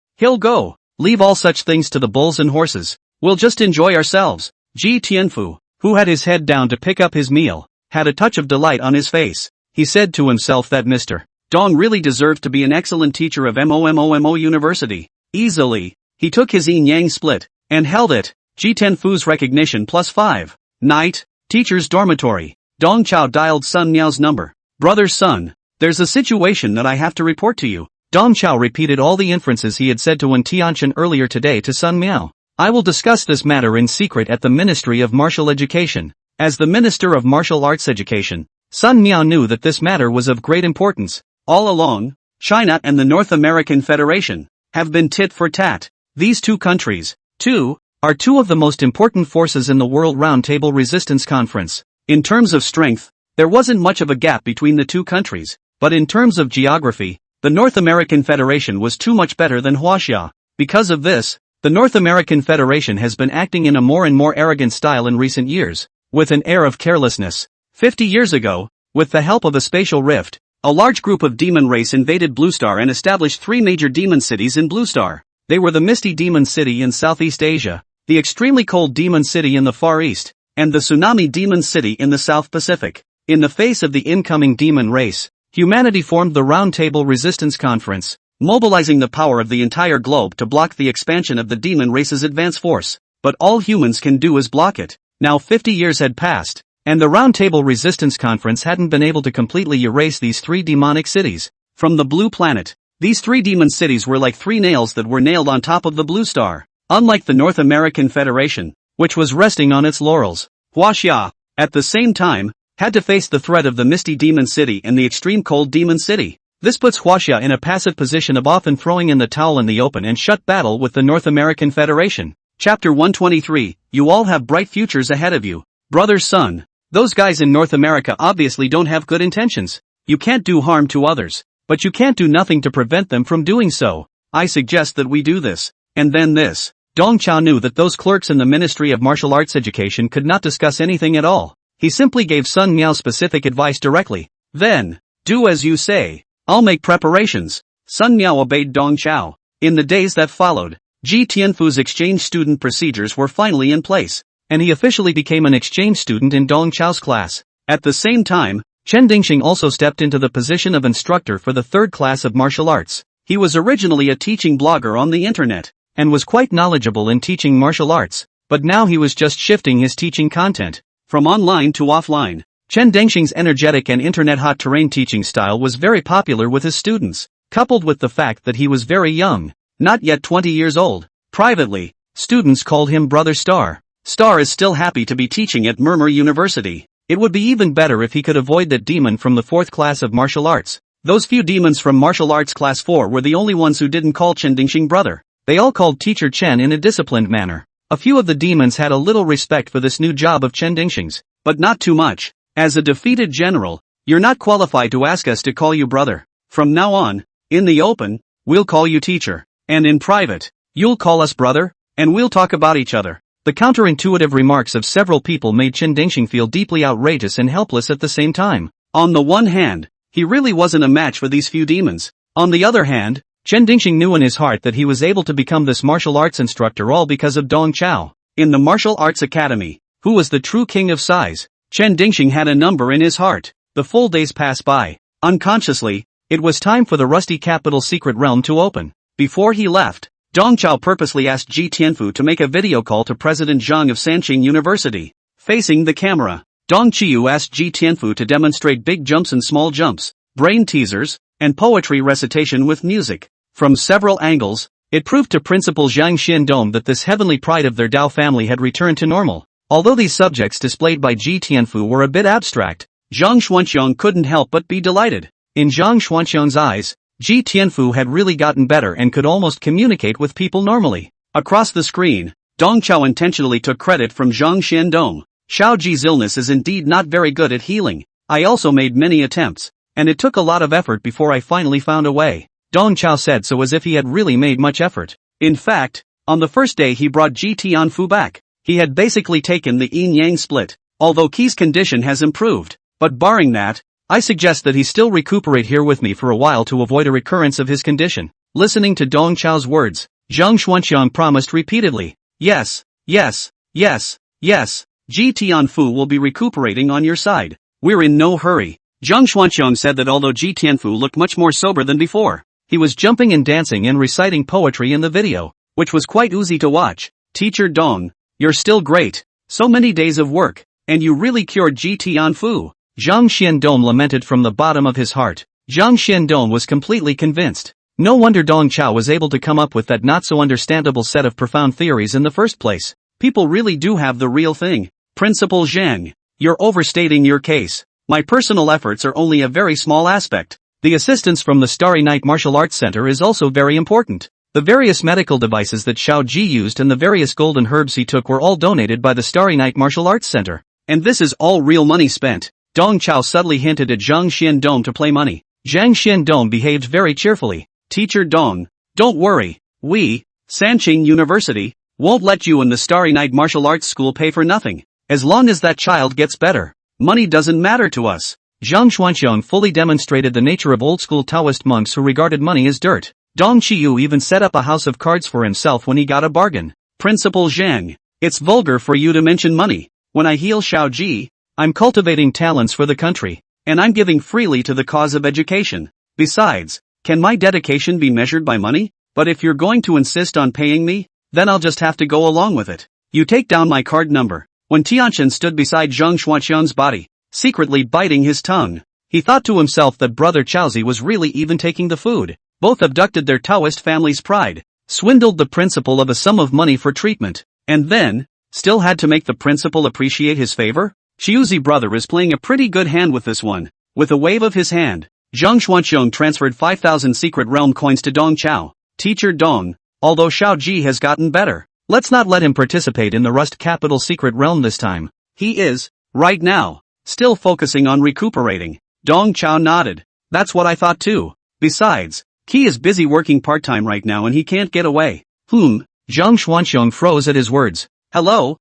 Leave all such things to the bulls and horses. We'll just enjoy ourselves. Ji Tianfu, who had his head down to pick up his meal, had a touch of delight on his face. He said to himself that Mr. Dong really deserved to be an excellent teacher of MOMOMO University. Easily, he took his yin-yang split, and held it. Ji Tianfu's recognition +5. Night, teacher's dormitory. Dong Chao dialed Sun Miao's number. Brother Sun, there's a situation that I have to report to you. Dong Chao repeated all the inferences he had said to Wen Tianchen earlier today to Sun Miao. I will discuss this matter in secret at the Ministry of Martial Education. As the Minister of Martial Arts Education, Sun Miao knew that this matter was of great importance. All along, China and the North American Federation have been tit for tat. These 2 countries, too, are 2 of the most important forces in the World Roundtable Resistance Conference. In terms of strength, there wasn't much of a gap between the 2 countries, but in terms of geography, the North American Federation was too much better than Huaxia. Because of this, the North American Federation has been acting in a more and more arrogant style in recent years, with an air of carelessness. 50 years ago, with the help of a spatial rift, a large group of demon race invaded Bluestar and established 3 major demon cities in Bluestar. They were the Misty Demon City in Southeast Asia, the Extremely Cold Demon City in the Far East, and the Tsunami Demon City in the South Pacific. In the face of the incoming demon race, humanity formed the Roundtable Resistance Conference, mobilizing the power of the entire globe to block the expansion of the demon race's advance force. But all humans can do is block it. Now 50 years had passed, and the Roundtable Resistance Conference hadn't been able to completely erase these 3 demonic cities from the blue planet. These 3 demon cities were like 3 nails that were nailed on top of the blue star. Unlike the North American Federation, which was resting on its laurels, Huaxia, at the same time, had to face the threat of the Misty Demon City and the Extreme Cold Demon City. This puts Huaxia in a passive position of often throwing in the towel in the open and shut battle with the North American Federation. Chapter 123, You all have bright futures ahead of you. Brother son. Those guys in North America obviously don't have good intentions. You can't do harm to others, but you can't do nothing to prevent them from doing so. I suggest that we do this, and then this. Dong Chao knew that those clerks in the Ministry of Martial Arts Education could not discuss anything at all. He simply gave Sun Miao specific advice directly. Then, do as you say. I'll make preparations. Sun Miao obeyed Dong Chao. In the days that followed, Ji Tianfu's exchange student procedures were finally in place, and he officially became an exchange student in Dong Chao's class. At the same time, Chen Dingxing also stepped into the position of instructor for the third class of martial arts. He was originally a teaching blogger on the internet, and was quite knowledgeable in teaching martial arts, but now he was just shifting his teaching content from online to offline. Chen Dingxing's energetic and internet-hot terrain teaching style was very popular with his students, coupled with the fact that he was very young, not yet 20 years old. Privately, students called him Brother Star. Star is still happy to be teaching at Murmur University. It would be even better if he could avoid that demon from the fourth class of martial arts. Those few demons from martial arts class 4 were the only ones who didn't call Chen Dingxing brother. They all called teacher Chen in a disciplined manner. A few of the demons had a little respect for this new job of Chen Dingxing's, but not too much. As a defeated general, you're not qualified to ask us to call you brother. From now on, in the open, we'll call you teacher. And in private, you'll call us brother, and we'll talk about each other. The counterintuitive remarks of several people made Chen Dingxing feel deeply outrageous and helpless at the same time. On the one hand, he really wasn't a match for these few demons. On the other hand, Chen Dingxing knew in his heart that he was able to become this martial arts instructor all because of Dong Chao. In the martial arts academy, who was the true king of size? Chen Dingxing had a number in his heart. The full days passed by. Unconsciously, it was time for the Rusty Capital secret realm to open. Before he left, Dong Chao purposely asked Ji Tianfu to make a video call to President Zhang of Sanqing University. Facing the camera, Dong Qiu asked Ji Tianfu to demonstrate big jumps and small jumps, brain teasers, and poetry recitation with music. From several angles, it proved to Principal Zhang Xiandong that this heavenly pride of their Dao family had returned to normal. Although these subjects displayed by Ji Tianfu were a bit abstract, Zhang Xuanqiang couldn't help but be delighted. In Zhang Xuanqiang's eyes, Ji Tianfu had really gotten better and could almost communicate with people normally. Across the screen, Dong Chao intentionally took credit from Zhang Xiandong. Xiao Ji's illness is indeed not very good at healing. I also made many attempts, and it took a lot of effort before I finally found a way. Dong Chao said so as if he had really made much effort. In fact, on the first day he brought Ji Tianfu back. He had basically taken the yin-yang split, although Qi's condition has improved. But barring that, I suggest that he still recuperate here with me for a while to avoid a recurrence of his condition. Listening to Dong Chao's words, Zhang Xuanqiang promised repeatedly. Yes, yes, yes, yes, Ji Tianfu will be recuperating on your side. We're in no hurry. Zhang Xuanqiang said that although Ji Tianfu looked much more sober than before, he was jumping and dancing and reciting poetry in the video, which was quite oozy to watch. Teacher Dong, you're still great. So many days of work, and you really cured Ji Tianfu. Zhang Xiandong lamented from the bottom of his heart. Zhang Xiandong was completely convinced. No wonder Dong Chao was able to come up with that not-so-understandable set of profound theories in the first place. People really do have the real thing. Principal Zhang, you're overstating your case. My personal efforts are only a very small aspect. The assistance from the Starry Night Martial Arts Center is also very important. The various medical devices that Xiao Ji used and the various golden herbs he took were all donated by the Starry Night Martial Arts Center. And this is all real money spent. Dong Chao subtly hinted at Zhang Xiandong to play money. Zhang Xiandong behaved very cheerfully. Teacher Dong, don't worry. We, Sanqing University, won't let you and the Starry Night Martial Arts School pay for nothing. As long as that child gets better, money doesn't matter to us. Zhang Xuanqiang fully demonstrated the nature of old-school Taoist monks who regarded money as dirt. Dong Qiu even set up a house of cards for himself when he got a bargain. Principal Zhang, it's vulgar for you to mention money. When I heal Xiao Ji, I'm cultivating talents for the country, and I'm giving freely to the cause of education. Besides, can my dedication be measured by money? But if you're going to insist on paying me, then I'll just have to go along with it. You take down my card number. When Tianchen stood beside Zhang Xuanqiang's body, secretly biting his tongue, he thought to himself that Brother Chaozi was really even taking the food. Both abducted their Taoist family's pride, swindled the principal of a sum of money for treatment, and then, still had to make the principal appreciate his favor? Qiuzi brother is playing a pretty good hand with this one. With a wave of his hand, Zhang Xuanqiang transferred 5,000 secret realm coins to Dong Chao. Teacher Dong, although Xiao Ji has gotten better, Let's not let him participate in the Rust Capital secret realm this time. He is, right now, still focusing on recuperating. Dong Chao nodded. That's what I thought too. Besides, Qi is busy working part-time right now and he can't get away. Zhang Xuanxiong froze at his words. Hello?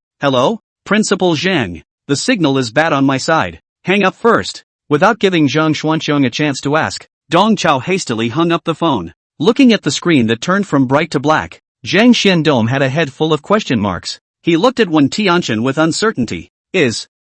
Principal Zhang. The signal is bad on my side. Hang up first. Without giving Zhang Xuanxiong a chance to ask, Dong Chao hastily hung up the phone. Looking at the screen that turned from bright to black, Zhang Xiandong had a head full of question marks. He looked at Wen Tianchen with uncertainty.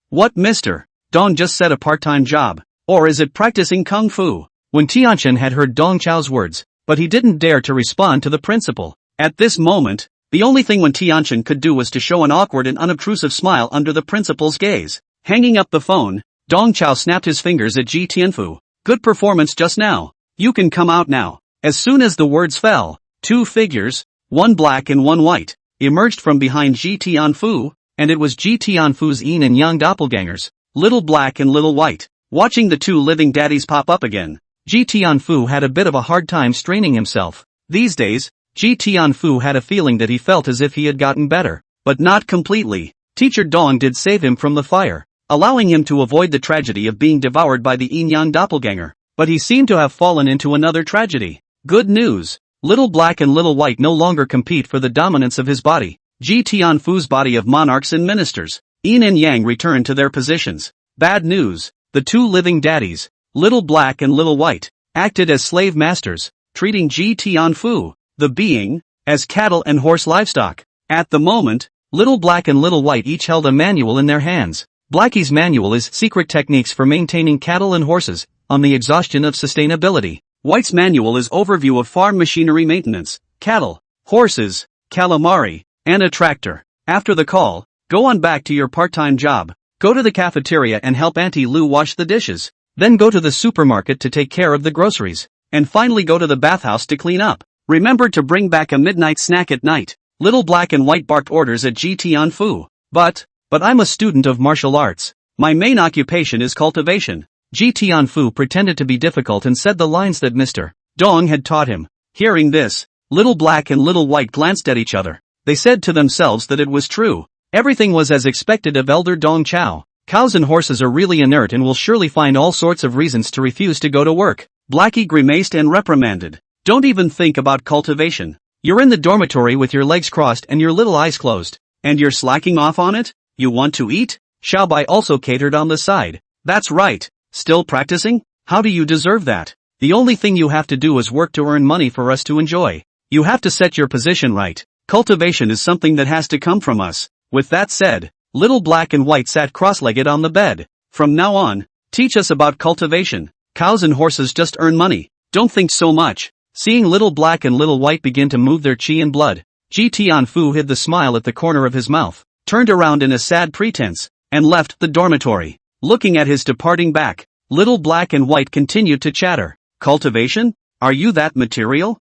What Mr. Dong just said a part-time job? Or is it practicing kung fu? Wen Tianchen had heard Dong Chao's words, but he didn't dare to respond to the principal. At this moment, the only thing Wen Tianchen could do was to show an awkward and unobtrusive smile under the principal's gaze. Hanging up the phone, Dong Chao snapped his fingers at Ji Tianfu. Good performance just now. You can come out now. As soon as the words fell, two figures, one black and one white, emerged from behind Ji Tianfu, and it was Ji Tianfu's yin and yang doppelgangers, Little Black and Little White. Watching the two living daddies pop up again, Ji Tianfu had a bit of a hard time straining himself. These days, Ji Tianfu had a feeling that he felt as if he had gotten better, but not completely. Teacher Dong did save him from the fire, allowing him to avoid the tragedy of being devoured by the yin-yang doppelganger, but he seemed to have fallen into another tragedy. Good news. Little Black and Little White no longer compete for the dominance of his body. Ji Tianfu's body of monarchs and ministers, yin and yang, returned to their positions. Bad news. The two living daddies, Little Black and Little White, acted as slave masters, treating Ji Tianfu, the being, as cattle and horse livestock. At the moment, Little Black and Little White each held a manual in their hands. Blackie's manual is Secret Techniques for Maintaining Cattle and Horses, on the Exhaustion of Sustainability. White's manual is Overview of Farm Machinery Maintenance, Cattle, Horses, Calamari, and a Tractor. After the call, go on back to your part-time job. Go to the cafeteria and help Auntie Lou wash the dishes. Then go to the supermarket to take care of the groceries. And finally go to the bathhouse to clean up. Remember to bring back a midnight snack at night. Little Black and White barked orders at Ji Tianfu. But I'm a student of martial arts. My main occupation is cultivation. Ji Tianfu pretended to be difficult and said the lines that Mr. Dong had taught him. Hearing this, Little Black and Little White glanced at each other. They said to themselves that it was true. Everything was as expected of Elder Dong Chao. Cows and horses are really inert and will surely find all sorts of reasons to refuse to go to work. Blackie grimaced and reprimanded. Don't even think about cultivation. You're in the dormitory with your legs crossed and your little eyes closed. And you're slacking off on it? You want to eat? Xiaobai also catered on the side. That's right. Still practicing? How do you deserve that? The only thing you have to do is work to earn money for us to enjoy. You have to set your position right. Cultivation is something that has to come from us. With that said, Little Black and White sat cross-legged on the bed. From now on, teach us about cultivation. Cows and horses just earn money. Don't think so much. Seeing Little Black and Little White begin to move their qi and blood, Ji Tianfu hid the smile at the corner of his mouth, turned around in a sad pretense, and left the dormitory. Looking at his departing back, Little Black and White continued to chatter. Cultivation? Are you that material?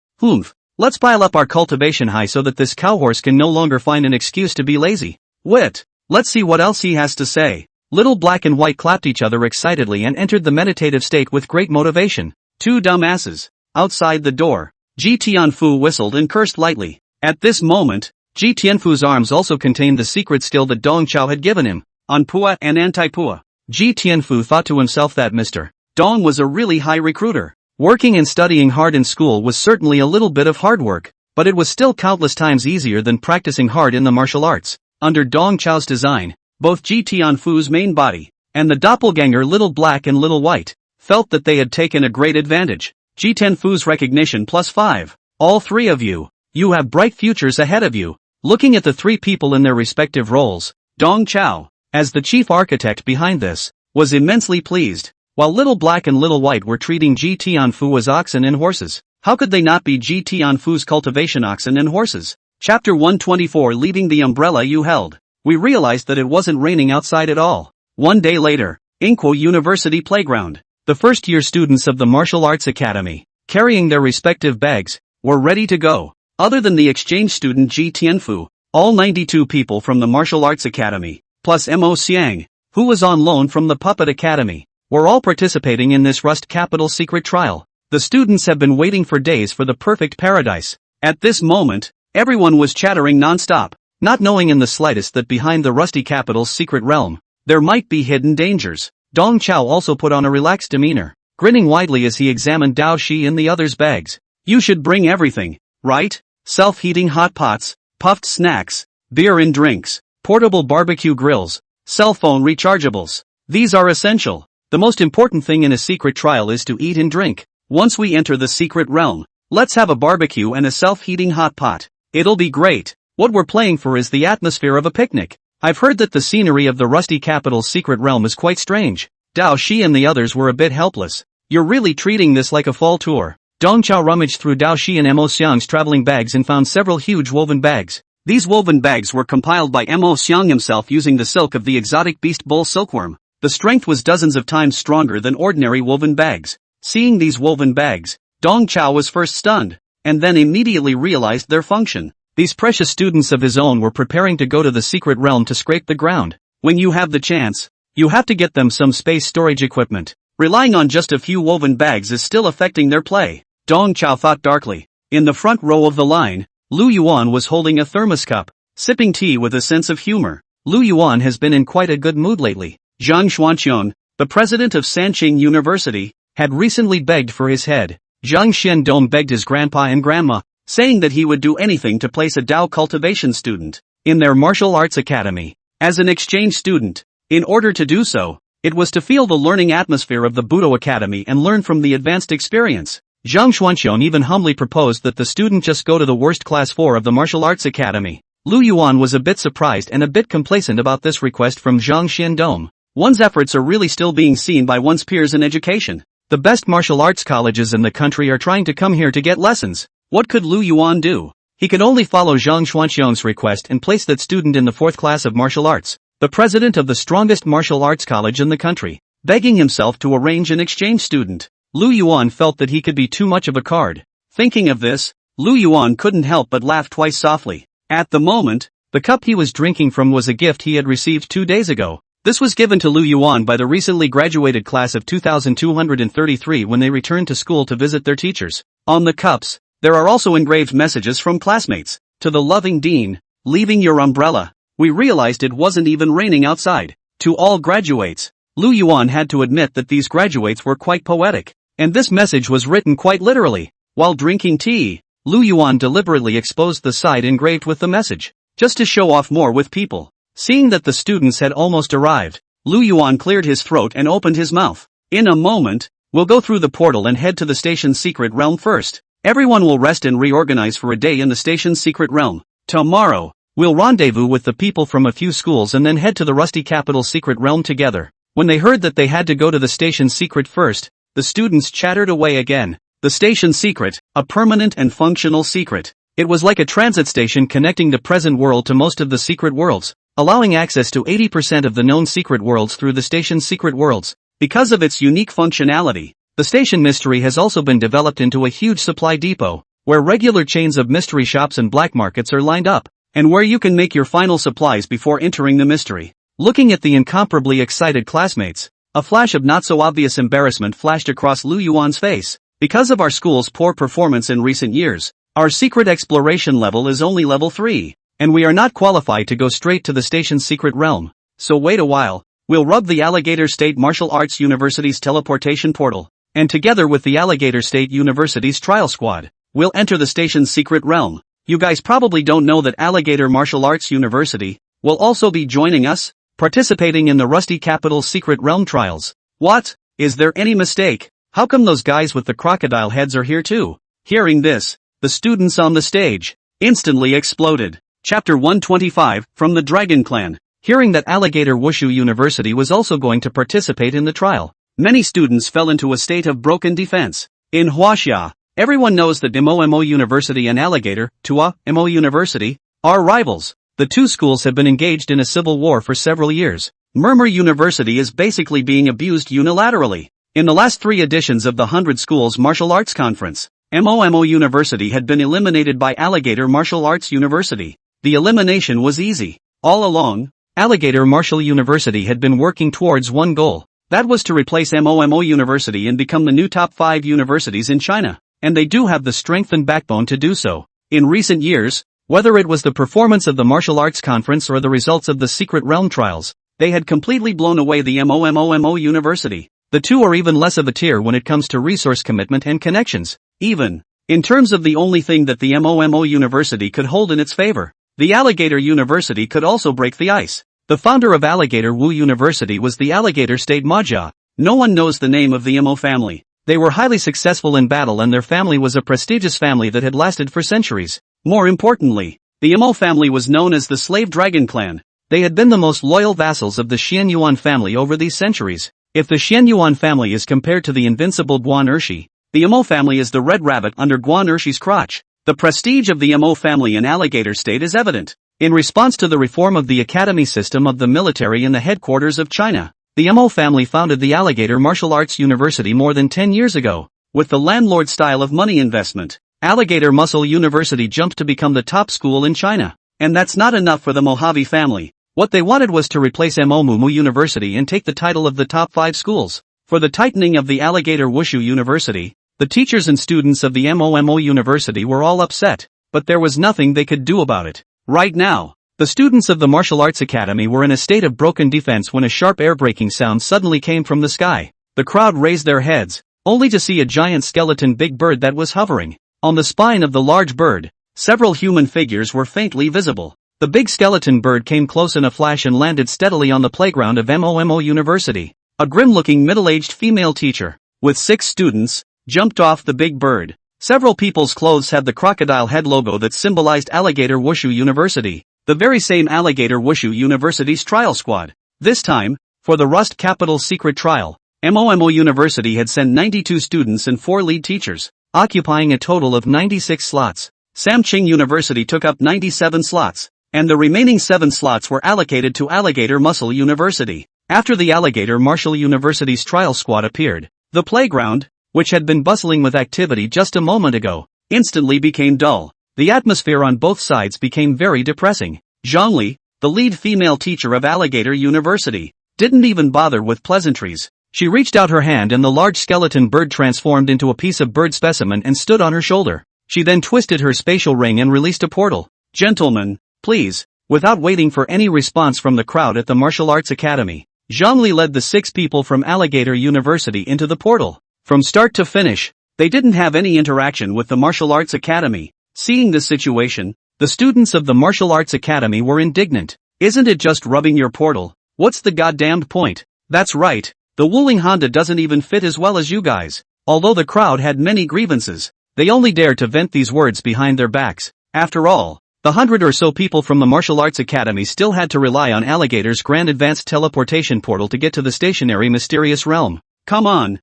Let's pile up our cultivation high so that this cowhorse can no longer find an excuse to be lazy. Wit! Let's see what else he has to say. Little Black and White clapped each other excitedly and entered the meditative state with great motivation. Two dumbasses. Outside the door, Ji Tianfu whistled and cursed lightly. At this moment, Ji Tianfu's arms also contained the secret skill that Dong Chao had given him, Anpua and Antipua. Ji Tianfu thought to himself that Mr. Dong was a really high recruiter. Working and studying hard in school was certainly a little bit of hard work, but it was still countless times easier than practicing hard in the martial arts. Under Dong Chao's design, both Ji Tianfu's main body, and the doppelganger Little Black and Little White, felt that they had taken a great advantage. Ji Tianfu's recognition +5. All three of you. You have bright futures ahead of you. Looking at the three people in their respective roles, Dong Chao, as the chief architect behind this, was immensely pleased. While Little Black and Little White were treating Ji Tianfu as oxen and horses, how could they not be Ji Tianfu's cultivation oxen and horses? Chapter 124. Leaving the umbrella you held. We realized that it wasn't raining outside at all. One day later, Inquo University playground. The first-year students of the Martial Arts Academy, carrying their respective bags, were ready to go. Other than the exchange student Ji Tianfu, all 92 people from the Martial Arts Academy, plus Mo Xiang, who was on loan from the Puppet Academy, were all participating in this Rust Capital secret trial. The students have been waiting for days for the perfect paradise. At this moment, everyone was chattering non-stop. not knowing in the slightest that behind the rusty capital's secret realm, there might be hidden dangers. Dong Chao also put on a relaxed demeanor, grinning widely as he examined Dao Shi and the others' bags. You should bring everything, right? Self-heating hot pots, puffed snacks, beer and drinks, portable barbecue grills, cell phone rechargeables. These are essential. The most important thing in a secret trial is to eat and drink. Once we enter the secret realm, let's have a barbecue and a self-heating hot pot. It'll be great. What we're playing for is the atmosphere of a picnic. I've heard that the scenery of the rusty capital's secret realm is quite strange. Dao Shi and the others were a bit helpless. You're really treating this like a fall tour. Dong Chao rummaged through Dao Shi and Mo Xiang's traveling bags and found several huge woven bags. These woven bags were compiled by Mo Xiang himself using the silk of the exotic beast bull silkworm. The strength was dozens of times stronger than ordinary woven bags. Seeing these woven bags, Dong Chao was first stunned, and then immediately realized their function. These precious students of his own were preparing to go to the secret realm to scrape the ground. When you have the chance, you have to get them some space storage equipment. Relying on just a few woven bags is still affecting their play. Dong Chao thought darkly. In the front row of the line, Lu Yuan was holding a thermos cup, sipping tea with a sense of humor. Lu Yuan has been in quite a good mood lately. Zhang Xuanqian, the president of Sanqing University, had recently begged for his head. Zhang Xiandong begged his grandpa and grandma, saying that he would do anything to place a Dao cultivation student in their martial arts academy as an exchange student. In order to do so, it was to feel the learning atmosphere of the Budo Academy and learn from the advanced experience. Zhang Xuanqian even humbly proposed that the student just go to the worst class 4 of the martial arts academy. Lu Yuan was a bit surprised and a bit complacent about this request from Zhang Xiandong. One's efforts are really still being seen by one's peers in education. The best martial arts colleges in the country are trying to come here to get lessons. What could Lu Yuan do? He could only follow Zhang Xuanqian's request and place that student in the 4th class of martial arts, the president of the strongest martial arts college in the country, begging himself to arrange an exchange student. Lu Yuan felt that he could be too much of a card. Thinking of this, Lu Yuan couldn't help but laugh twice softly. At the moment, the cup he was drinking from was a gift he had received 2 days ago. This was given to Lu Yuan by the recently graduated class of 2233 when they returned to school to visit their teachers. On the cups, there are also engraved messages from classmates. To the loving dean, leaving your umbrella. We realized it wasn't even raining outside. To all graduates. Lu Yuan had to admit that these graduates were quite poetic. And this message was written quite literally. While drinking tea, Lu Yuan deliberately exposed the side engraved with the message, just to show off more with people. Seeing that the students had almost arrived, Lu Yuan cleared his throat and opened his mouth. In a moment, we'll go through the portal and head to the station's secret realm first. Everyone will rest and reorganize for a day in the station's secret realm. Tomorrow, we'll rendezvous with the people from a few schools and then head to the rusty capital's secret realm together. When they heard that they had to go to the station's secret first, the students chattered away again. The station's secret, a permanent and functional secret. It was like a transit station connecting the present world to most of the secret worlds, allowing access to 80% of the known secret worlds through the station's secret worlds. Because of its unique functionality, the station mystery has also been developed into a huge supply depot, where regular chains of mystery shops and black markets are lined up, and where you can make your final supplies before entering the mystery. Looking at the incomparably excited classmates, a flash of not-so-obvious embarrassment flashed across Lu Yuan's face. Because of our school's poor performance in recent years, our secret exploration level is only level 3, and we are not qualified to go straight to the station's secret realm. So wait a while, we'll rub the Alligator State Martial Arts University's teleportation portal, and together with the Alligator State University's trial squad, we'll enter the station's secret realm. You guys probably don't know that Alligator Martial Arts University will also be joining us, participating in the Rusty Capital's secret realm trials. What? Is there any mistake? How come those guys with the crocodile heads are here too? Hearing this, the students on the stage instantly exploded. Chapter 125, from the Dragon Clan. Hearing that Alligator Wushu University was also going to participate in the trial, many students fell into a state of broken defense. In Huaxia, everyone knows that Mo University and Alligator, Tua, Mo University, are rivals. The two schools have been engaged in a civil war for several years. Murmur University is basically being abused unilaterally. In the last 3 editions of the 100 Schools Martial Arts Conference, Mo University had been eliminated by Alligator Martial Arts University. The elimination was easy. All along, Alligator Martial University had been working towards one goal. That was to replace Mo University and become the new top 5 universities in China. And they do have the strength and backbone to do so. In recent years, Whether it was the performance of the martial arts conference or the results of the secret realm trials, they had completely blown away the MOMOMO University. The two are even less of a tier when it comes to resource commitment and connections, even in terms of the only thing that the MOMO University could hold in its favor. The Alligator University could also break the ice. The founder of Alligator Wu University was the Alligator State Manhwa. No one knows the name of the Mo family. They were highly successful in battle and their family was a prestigious family that had lasted for centuries. More importantly, the Mo family was known as the Slave Dragon Clan. They had been the most loyal vassals of the Xianyuan family over these centuries. If the Xianyuan family is compared to the invincible Guan Ershi, the Mo family is the red rabbit under Guan Ershi's crotch. The prestige of the Mo family in Alligator State is evident. In response to the reform of the academy system of the military in the headquarters of China, the Mo family founded the Alligator Martial Arts University more than 10 years ago. With the landlord style of money investment, Alligator Muscle University jumped to become the top school in China. And that's not enough for the Mojave family. What they wanted was to replace Momumu University and take the title of the top 5 schools. For the tightening of the Alligator Wushu University, the teachers and students of the MOMO University were all upset, but there was nothing they could do about it. Right now, the students of the Martial Arts Academy were in a state of broken defense when a sharp air-breaking sound suddenly came from the sky. The crowd raised their heads, only to see a giant skeleton big bird that was hovering. On the spine of the large bird, several human figures were faintly visible. The big skeleton bird came close in a flash and landed steadily on the playground of MOMO University. A grim-looking middle-aged female teacher, with 6 students, jumped off the big bird. Several people's clothes had the crocodile head logo that symbolized Alligator Wushu University, the very same Alligator Wushu University's trial squad. This time, for the Rust Capital secret trial, MOMO University had sent 92 students and 4 lead teachers, occupying a total of 96 slots. Samching University took up 97 slots, and the remaining 7 slots were allocated to Alligator Muscle University. After the Alligator Martial University's trial squad appeared, the playground, which had been bustling with activity just a moment ago, instantly became dull. The atmosphere on both sides became very depressing. Zhongli, the lead female teacher of Alligator University, didn't even bother with pleasantries. She reached out her hand and the large skeleton bird transformed into a piece of bird specimen and stood on her shoulder. She then twisted her spatial ring and released a portal. "Gentlemen, please." Without waiting for any response from the crowd at the Martial Arts Academy, Zhongli led the 6 people from Alligator University into the portal. From start to finish, they didn't have any interaction with the Martial Arts Academy. Seeing this situation, the students of the Martial Arts Academy were indignant. "Isn't it just rubbing your portal? What's the goddamned point?" "That's right, the Wuling Honda doesn't even fit as well as you guys." Although the crowd had many grievances, they only dared to vent these words behind their backs. After all, the 100 or so people from the Martial Arts Academy still had to rely on Alligator's grand advanced teleportation portal to get to the stationary mysterious realm. Come on,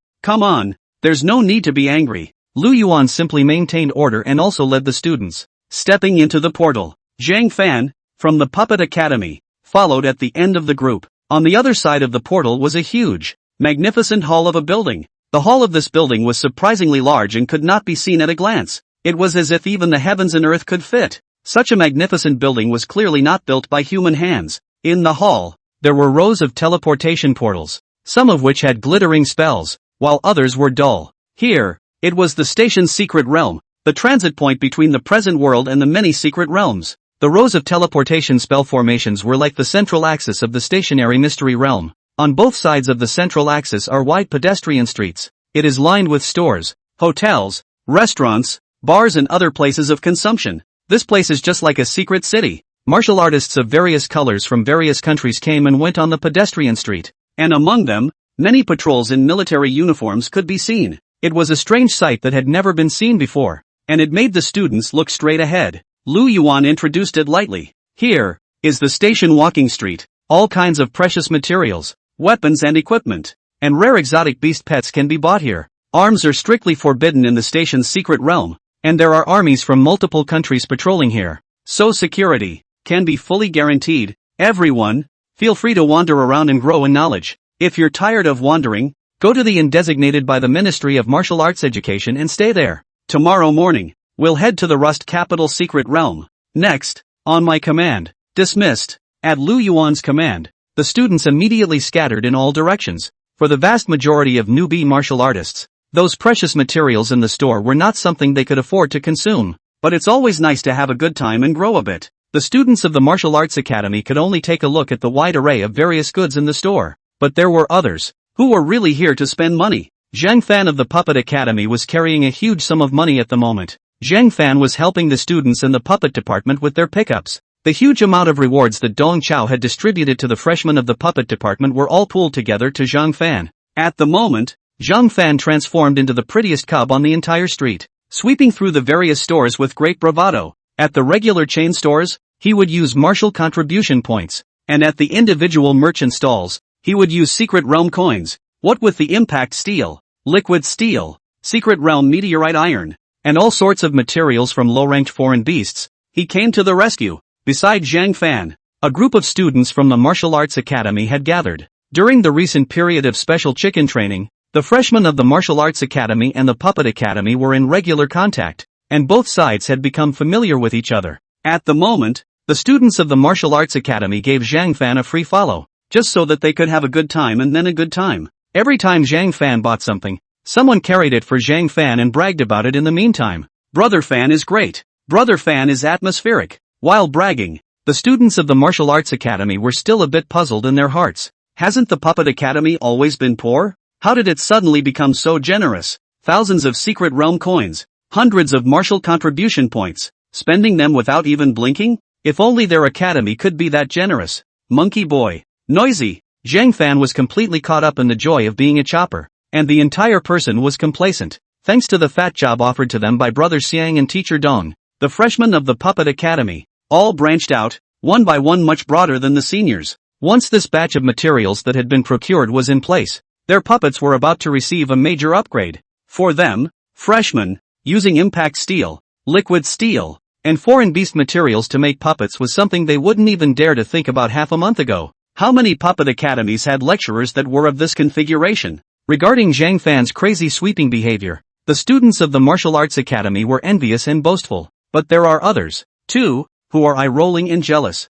there's no need to be angry." Lu Yuan simply maintained order and also led the students. Stepping into the portal, Zhang Fan, from the Puppet Academy, followed at the end of the group. On the other side of the portal was a huge, magnificent hall of a building. The hall of this building was surprisingly large and could not be seen at a glance. It was as if even the heavens and earth could fit. Such a magnificent building was clearly not built by human hands. In the hall, there were rows of teleportation portals, some of which had glittering spells, while others were dull. Here, it was the station's secret realm, the transit point between the present world and the many secret realms. The rows of teleportation spell formations were like the central axis of the stationary mystery realm. On both sides of the central axis are wide pedestrian streets. It is lined with stores, hotels, restaurants, bars and other places of consumption. This place is just like a secret city. Martial artists of various colors from various countries came and went on the pedestrian street, and among them, many patrols in military uniforms could be seen. It was a strange sight that had never been seen before, and it made the students look straight ahead. Lu Yuan introduced it lightly. "Here is the station walking street. All kinds of precious materials, weapons and equipment, and rare exotic beast pets can be bought here. Arms are strictly forbidden in the station's secret realm, and there are armies from multiple countries patrolling here, so security can be fully guaranteed. Everyone, feel free to wander around and grow in knowledge. If you're tired of wandering, go to the inn designated by the Ministry of Martial Arts Education and stay there. Tomorrow morning, we'll head to the Rust Capital secret realm. Next, on my command." Dismissed. At Lu Yuan's command, the students immediately scattered in all directions. For the vast majority of newbie martial artists, those precious materials in the store were not something they could afford to consume. but it's always nice to have a good time and grow a bit. The students of the Martial Arts Academy could only take a look at the wide array of various goods in the store, but there were others, who were really here to spend money. Zhang Fan of the Puppet Academy was carrying a huge sum of money at the moment. Zhang Fan was helping the students in the puppet department with their pickups. The huge amount of rewards that Dong Chao had distributed to the freshmen of the puppet department were all pooled together to Zhang Fan. At the moment, Zhang Fan transformed into the prettiest cub on the entire street, sweeping through the various stores with great bravado. At the regular chain stores, he would use martial contribution points, and at the individual merchant stalls, he would use secret realm coins. What with the impact steel, liquid steel, secret realm meteorite iron, and all sorts of materials from low-ranked foreign beasts, he came to the rescue. Beside Zhang Fan, a group of students from the Martial Arts Academy had gathered. During the recent period of special chicken training, the freshmen of the Martial Arts Academy and the Puppet Academy were in regular contact, and both sides had become familiar with each other. At the moment, the students of the Martial Arts Academy gave Zhang Fan a free follow, just so that they could have a good time and then a good time. Every time Zhang Fan bought something, someone carried it for Zhang Fan and bragged about it in the meantime. Brother Fan is great. Brother Fan is atmospheric. While bragging, the students of the Martial Arts Academy were still a bit puzzled in their hearts. Hasn't the Puppet Academy always been poor? How did it suddenly become so generous? Thousands of secret realm coins, hundreds of martial contribution points, spending them without even blinking? If only their academy could be that generous. Monkey boy. Noisy. Zhang Fan was completely caught up in the joy of being a chopper, and the entire person was complacent, thanks to the fat job offered to them by Brother Xiang and Teacher Dong, the freshmen of the Puppet Academy. All branched out, one by one much broader than the seniors. Once this batch of materials that had been procured was in place, their puppets were about to receive a major upgrade. For them, freshmen, using impact steel, liquid steel, and foreign beast materials to make puppets was something they wouldn't even dare to think about half a month ago. How many puppet academies had lecturers that were of this configuration? Regarding Zhang Fan's crazy sweeping behavior, the students of the Martial Arts Academy were envious and boastful, but there are others, too, who are eye-rolling and jealous.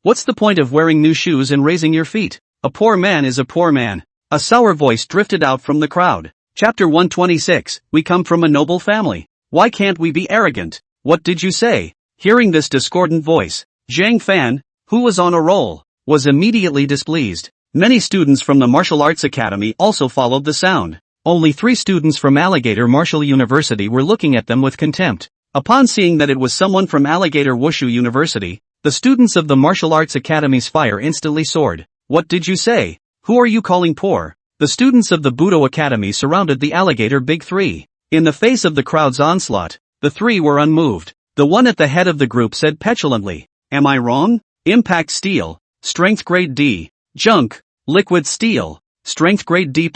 What's the point of wearing new shoes and raising your feet? A poor man is a poor man. A sour voice drifted out from the crowd. Chapter 126, we come from a noble family. Why can't we be arrogant? What did you say? Hearing this discordant voice, Zhang Fan, who was on a roll, was immediately displeased. Many students from the Martial Arts Academy also followed the sound. Only 3 students from Alligator Martial University were looking at them with contempt. Upon seeing that it was someone from Alligator Wushu University, the students of the Martial Arts Academy's fire instantly soared. What did you say? Who are you calling poor? The students of the Budo Academy surrounded the Alligator Big 3. In the face of the crowd's onslaught, the 3 were unmoved. The one at the head of the group said petulantly, "Am I wrong? Impact steel, strength grade D, junk, liquid steel, strength grade D+,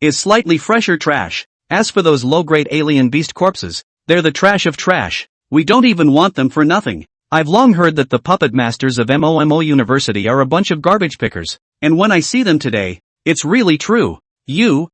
is slightly fresher trash. As for those low-grade alien beast corpses, they're the trash of trash. We don't even want them for nothing. I've long heard that the puppet masters of MOMO University are a bunch of garbage pickers, and when I see them today, it's really true. You.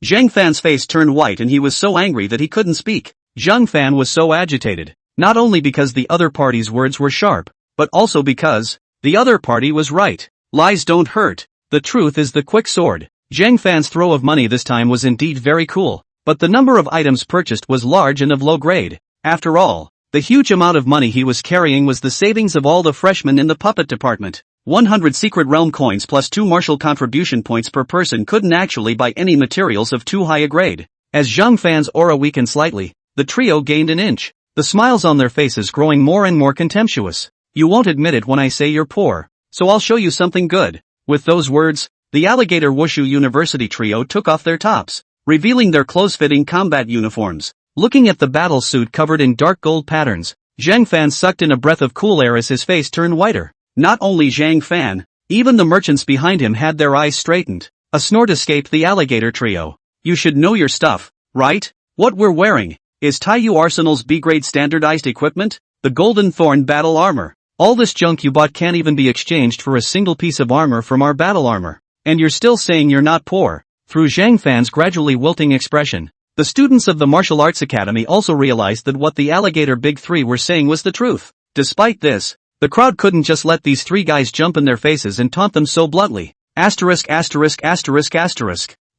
Zhang Fan's face turned white and he was so angry that he couldn't speak. Zhang Fan was so agitated, not only because the other party's words were sharp, but also because the other party was right. Lies don't hurt. The truth is the quick sword. Zhang Fan's throw of money this time was indeed very cool, but the number of items purchased was large and of low grade. After all, the huge amount of money he was carrying was the savings of all the freshmen in the puppet department. 100 secret realm coins plus 2 martial contribution points per person couldn't actually buy any materials of too high a grade. As Zhang Fan's aura weakened slightly, the trio gained an inch, the smiles on their faces growing more and more contemptuous. You won't admit it when I say you're poor, so I'll show you something good. With those words, the Alligator Wushu University trio took off their tops, revealing their close-fitting combat uniforms. Looking at the battle suit covered in dark gold patterns, Zhang Fan sucked in a breath of cool air as his face turned whiter. Not only Zhang Fan, even the merchants behind him had their eyes straightened. A snort escaped the Alligator trio. You should know your stuff, right? What we're wearing is Taiyu Arsenal's B-grade standardized equipment, the Golden Thorn battle armor. All this junk you bought can't even be exchanged for a single piece of armor from our battle armor. And you're still saying you're not poor. Through Zhang Fan's gradually wilting expression, the students of the Martial Arts Academy also realized that what the Alligator Big 3 were saying was the truth. Despite this, the crowd couldn't just let these 3 guys jump in their faces and taunt them so bluntly. Asterisk.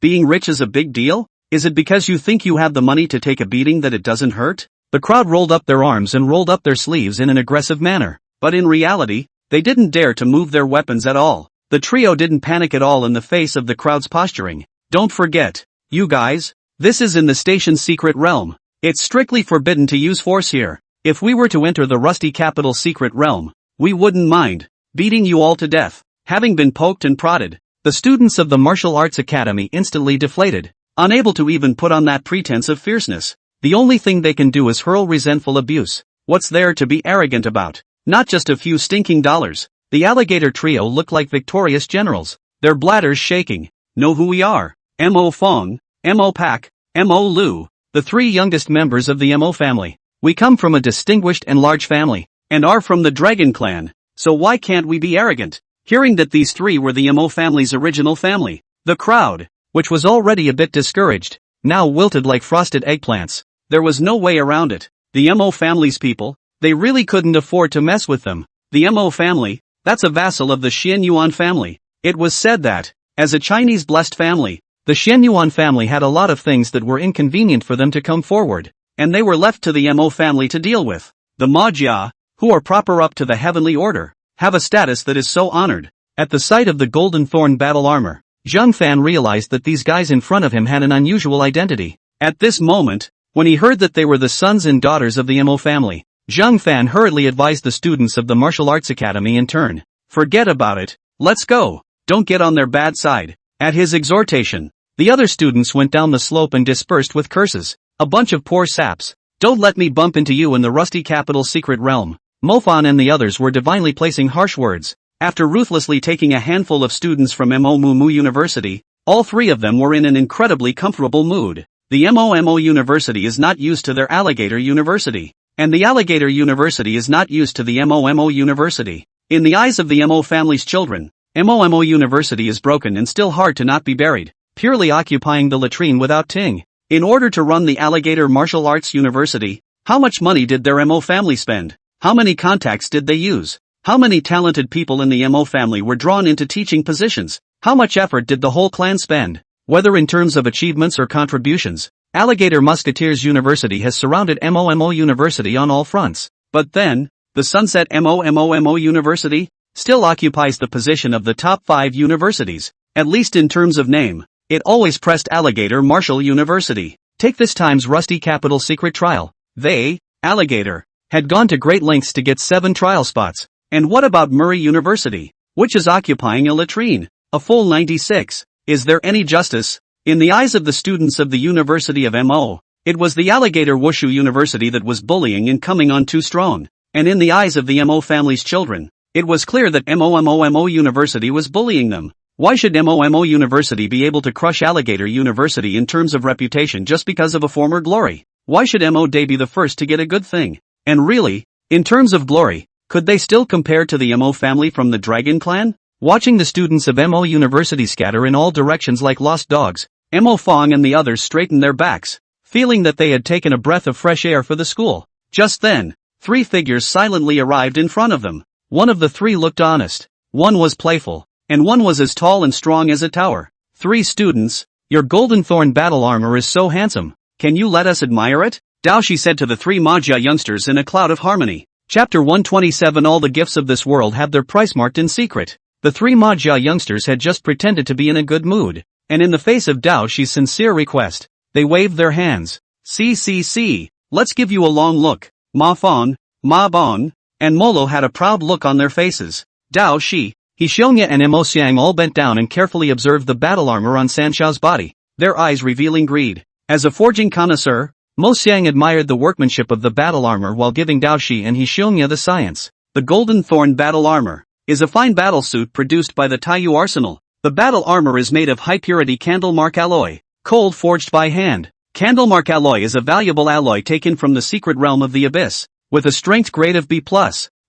Being rich is a big deal? Is it because you think you have the money to take a beating that it doesn't hurt? The crowd rolled up their arms and rolled up their sleeves in an aggressive manner. But in reality, they didn't dare to move their weapons at all. The trio didn't panic at all in the face of the crowd's posturing. Don't forget, you guys, this is in the station's secret realm. It's strictly forbidden to use force here. If we were to enter the Rusty Capital's secret realm, we wouldn't mind beating you all to death. Having been poked and prodded, the students of the Martial Arts Academy instantly deflated, unable to even put on that pretense of fierceness. The only thing they can do is hurl resentful abuse. What's there to be arrogant about? Not just a few stinking dollars. The alligator trio looked like victorious generals, their bladders shaking. Know who we are? M.O. Fong, M.O. Pak, M.O. Lu, the three youngest members of the M.O. family. We come from a distinguished and large family, and are from the Dragon Clan, so why can't we be arrogant? Hearing that these three were the M.O. family's original family, the crowd, which was already a bit discouraged, now wilted like frosted eggplants. There was no way around it. The M.O. family's people, they really couldn't afford to mess with them. The M.O. family, that's a vassal of the Xianyuan family. It was said that, as a Chinese blessed family, the Xianyuan family had a lot of things that were inconvenient for them to come forward, and they were left to the M.O. family to deal with. The Majia, who are proper up to the heavenly order, have a status that is so honored. At the sight of the Golden Thorn battle armor, Zhang Fan realized that these guys in front of him had an unusual identity. At this moment, when he heard that they were the sons and daughters of the M.O. family, Zhang Fan hurriedly advised the students of the Martial Arts Academy in turn. Forget about it, let's go, don't get on their bad side. At his exhortation, the other students went down the slope and dispersed with curses. A bunch of poor saps. Don't let me bump into you in the Rusty Capital's secret realm. Mofan and the others were divinely placing harsh words. After ruthlessly taking a handful of students from M.O. Mumu University, all three of them were in an incredibly comfortable mood. The M.O. University is not used to their Alligator University, and the Alligator University is not used to the M.O. University. In the eyes of the M.O. family's children, M.O. University is broken and still hard to not be buried, purely occupying the latrine without ting. In order to run the Alligator Martial Arts University, how much money did their M.O. family spend? How many contacts did they use? How many talented people in the M.O. family were drawn into teaching positions? How much effort did the whole clan spend? Whether in terms of achievements or contributions, Alligator Musketeers University has surrounded M.O. University on all fronts. But then, the Sunset M.O. University still occupies the position of the top 5 universities, at least in terms of name. It always pressed Alligator Martial University. Take this time's Rusty Capital secret trial. They, Alligator, had gone to great lengths to get 7 trial spots. And what about Murray University, which is occupying a latrine? A full 96. Is there any justice? In the eyes of the students of the University of M.O., it was the Alligator Wushu University that was bullying and coming on too strong. And in the eyes of the M.O. family's children, it was clear that M.O. University was bullying them. Why should M.O. University be able to crush Alligator University in terms of reputation just because of a former glory? Why should M.O. Day be the first to get a good thing? And really, in terms of glory, could they still compare to the M.O. family from the Dragon Clan? Watching the students of M.O. University scatter in all directions like lost dogs, M.O. Fong and the others straightened their backs, feeling that they had taken a breath of fresh air for the school. Just then, 3 figures silently arrived in front of them. One of the 3 looked honest, one was playful, and one was as tall and strong as a tower. 3 students, your Golden Thorn battle armor is so handsome, can you let us admire it? Daoshi said to the 3 Majia youngsters in a cloud of harmony. Chapter 127. All the gifts of this world have their price marked in secret. The 3 Majia youngsters had just pretended to be in a good mood, and in the face of Daoshi's sincere request, they waved their hands. See, let's give you a long look. Ma Fong, Ma Bong, and Molo had a proud look on their faces. Daoshi, Hishongya and Mo Xiang all bent down and carefully observed the battle armor on Sanxiao's body, their eyes revealing greed. As a forging connoisseur, Mo Xiang admired the workmanship of the battle armor while giving Daoshi and Hishongya the science. The Golden Thorn battle armor is a fine battle suit produced by the Taiyu Arsenal. The battle armor is made of high-purity candlemark alloy, cold forged by hand. Candlemark alloy is a valuable alloy taken from the secret realm of the abyss, with a strength grade of B+.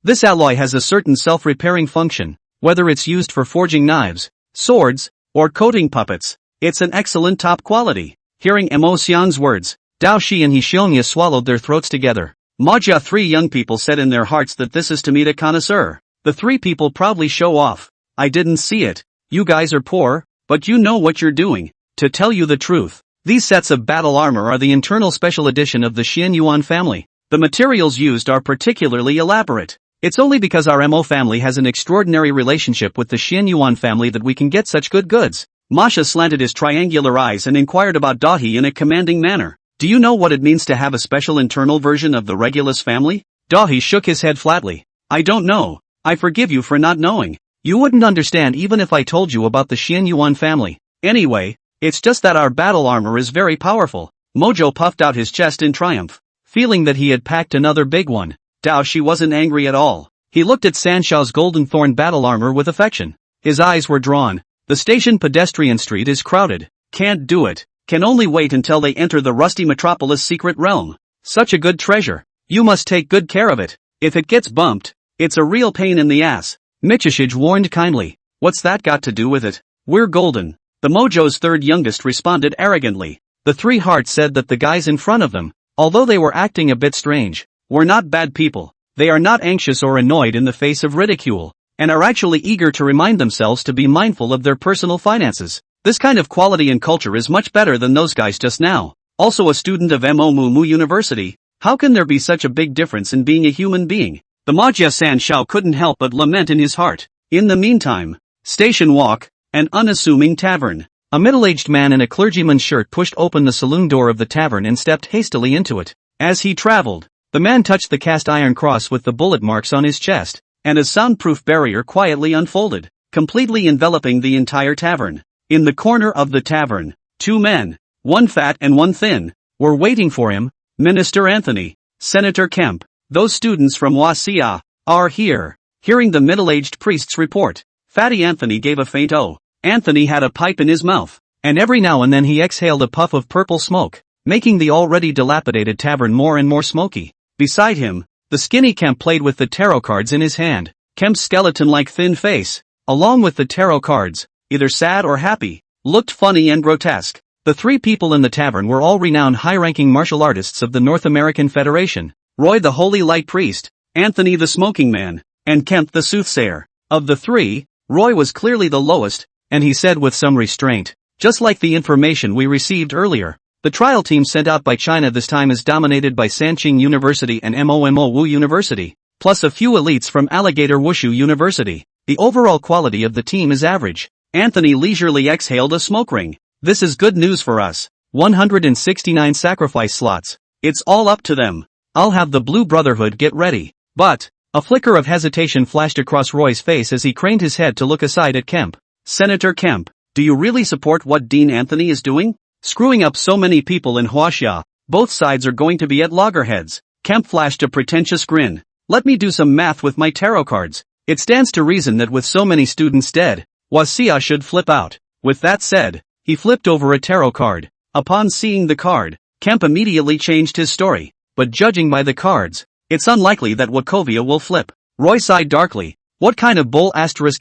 This alloy has a certain self-repairing function, whether it's used for forging knives, swords, or coating puppets. It's an excellent top quality. Hearing Mo Xiang's words, Daoshi and Hishongya swallowed their throats together. Majia 3 young people said in their hearts that this is to meet a connoisseur. The 3 people proudly show off. I didn't see it. You guys are poor, but you know what you're doing. To tell you the truth, these sets of battle armor are the internal special edition of the Xianyuan family. The materials used are particularly elaborate. It's only because our Mo family has an extraordinary relationship with the Xian Yuan family that we can get such good goods. Masha slanted his triangular eyes and inquired about Dahi in a commanding manner. Do you know what it means to have a special internal version of the Regulus family? Dahi shook his head flatly. I don't know. I forgive you for not knowing. You wouldn't understand even if I told you about the Xian Yuan family. Anyway, it's just that our battle armor is very powerful. Mojo puffed out his chest in triumph, feeling that he had packed another big one. Dao Shi wasn't angry at all. He looked at San Shao's golden thorn battle armor with affection. His eyes were drawn. The station pedestrian street is crowded. Can't do it. Can only wait until they enter the rusty metropolis secret realm. Such a good treasure. You must take good care of it. If it gets bumped, it's a real pain in the ass. Michishige warned kindly. What's that got to do with it? We're golden. The Mojo's third youngest responded arrogantly. The three hearts said that the guys in front of them, although they were acting a bit strange, were not bad people. They are not anxious or annoyed in the face of ridicule, and are actually eager to remind themselves to be mindful of their personal finances. This kind of quality and culture is much better than those guys just now. Also a student of Mo Mu University, how can there be such a big difference in being a human being? The Majia San Shao couldn't help but lament in his heart. In the meantime, Station Walk, an unassuming tavern. A middle-aged man in a clergyman's shirt pushed open the saloon door of the tavern and stepped hastily into it. As he traveled, the man touched the cast iron cross with the bullet marks on his chest, and a soundproof barrier quietly unfolded, completely enveloping the entire tavern. In the corner of the tavern, two men, one fat and one thin, were waiting for him. Minister Anthony, Senator Kemp, those students from Wasia, are here. Hearing the middle-aged priest's report, Fatty Anthony gave a faint "oh." Anthony had a pipe in his mouth, and every now and then he exhaled a puff of purple smoke, making the already dilapidated tavern more and more smoky. Beside him, the skinny Kemp played with the tarot cards in his hand. Kemp's skeleton-like thin face, along with the tarot cards, either sad or happy, looked funny and grotesque. The three people in the tavern were all renowned high-ranking martial artists of the North American Federation. Roy the Holy Light Priest, Anthony the Smoking Man, and Kemp the Soothsayer. Of the three, Roy was clearly the lowest, and he said with some restraint, just like the information we received earlier. The trial team sent out by China this time is dominated by Sanqing University and Mo University, plus a few elites from Alligator Wushu University. The overall quality of the team is average. Anthony leisurely exhaled a smoke ring. This is good news for us. 169 sacrifice slots. It's all up to them. I'll have the Blue Brotherhood get ready. But, a flicker of hesitation flashed across Roy's face as he craned his head to look aside at Kemp. Senator Kemp, do you really support what Dean Anthony is doing? Screwing up so many people in Huaxia, both sides are going to be at loggerheads. Kemp flashed a pretentious grin. Let me do some math with my tarot cards. It stands to reason that with so many students dead, Huaxia should flip out. With that said, he flipped over a tarot card. Upon seeing the card, Kemp immediately changed his story. But judging by the cards, it's unlikely that Wachovia will flip. Roy sighed darkly. What kind of bull answer was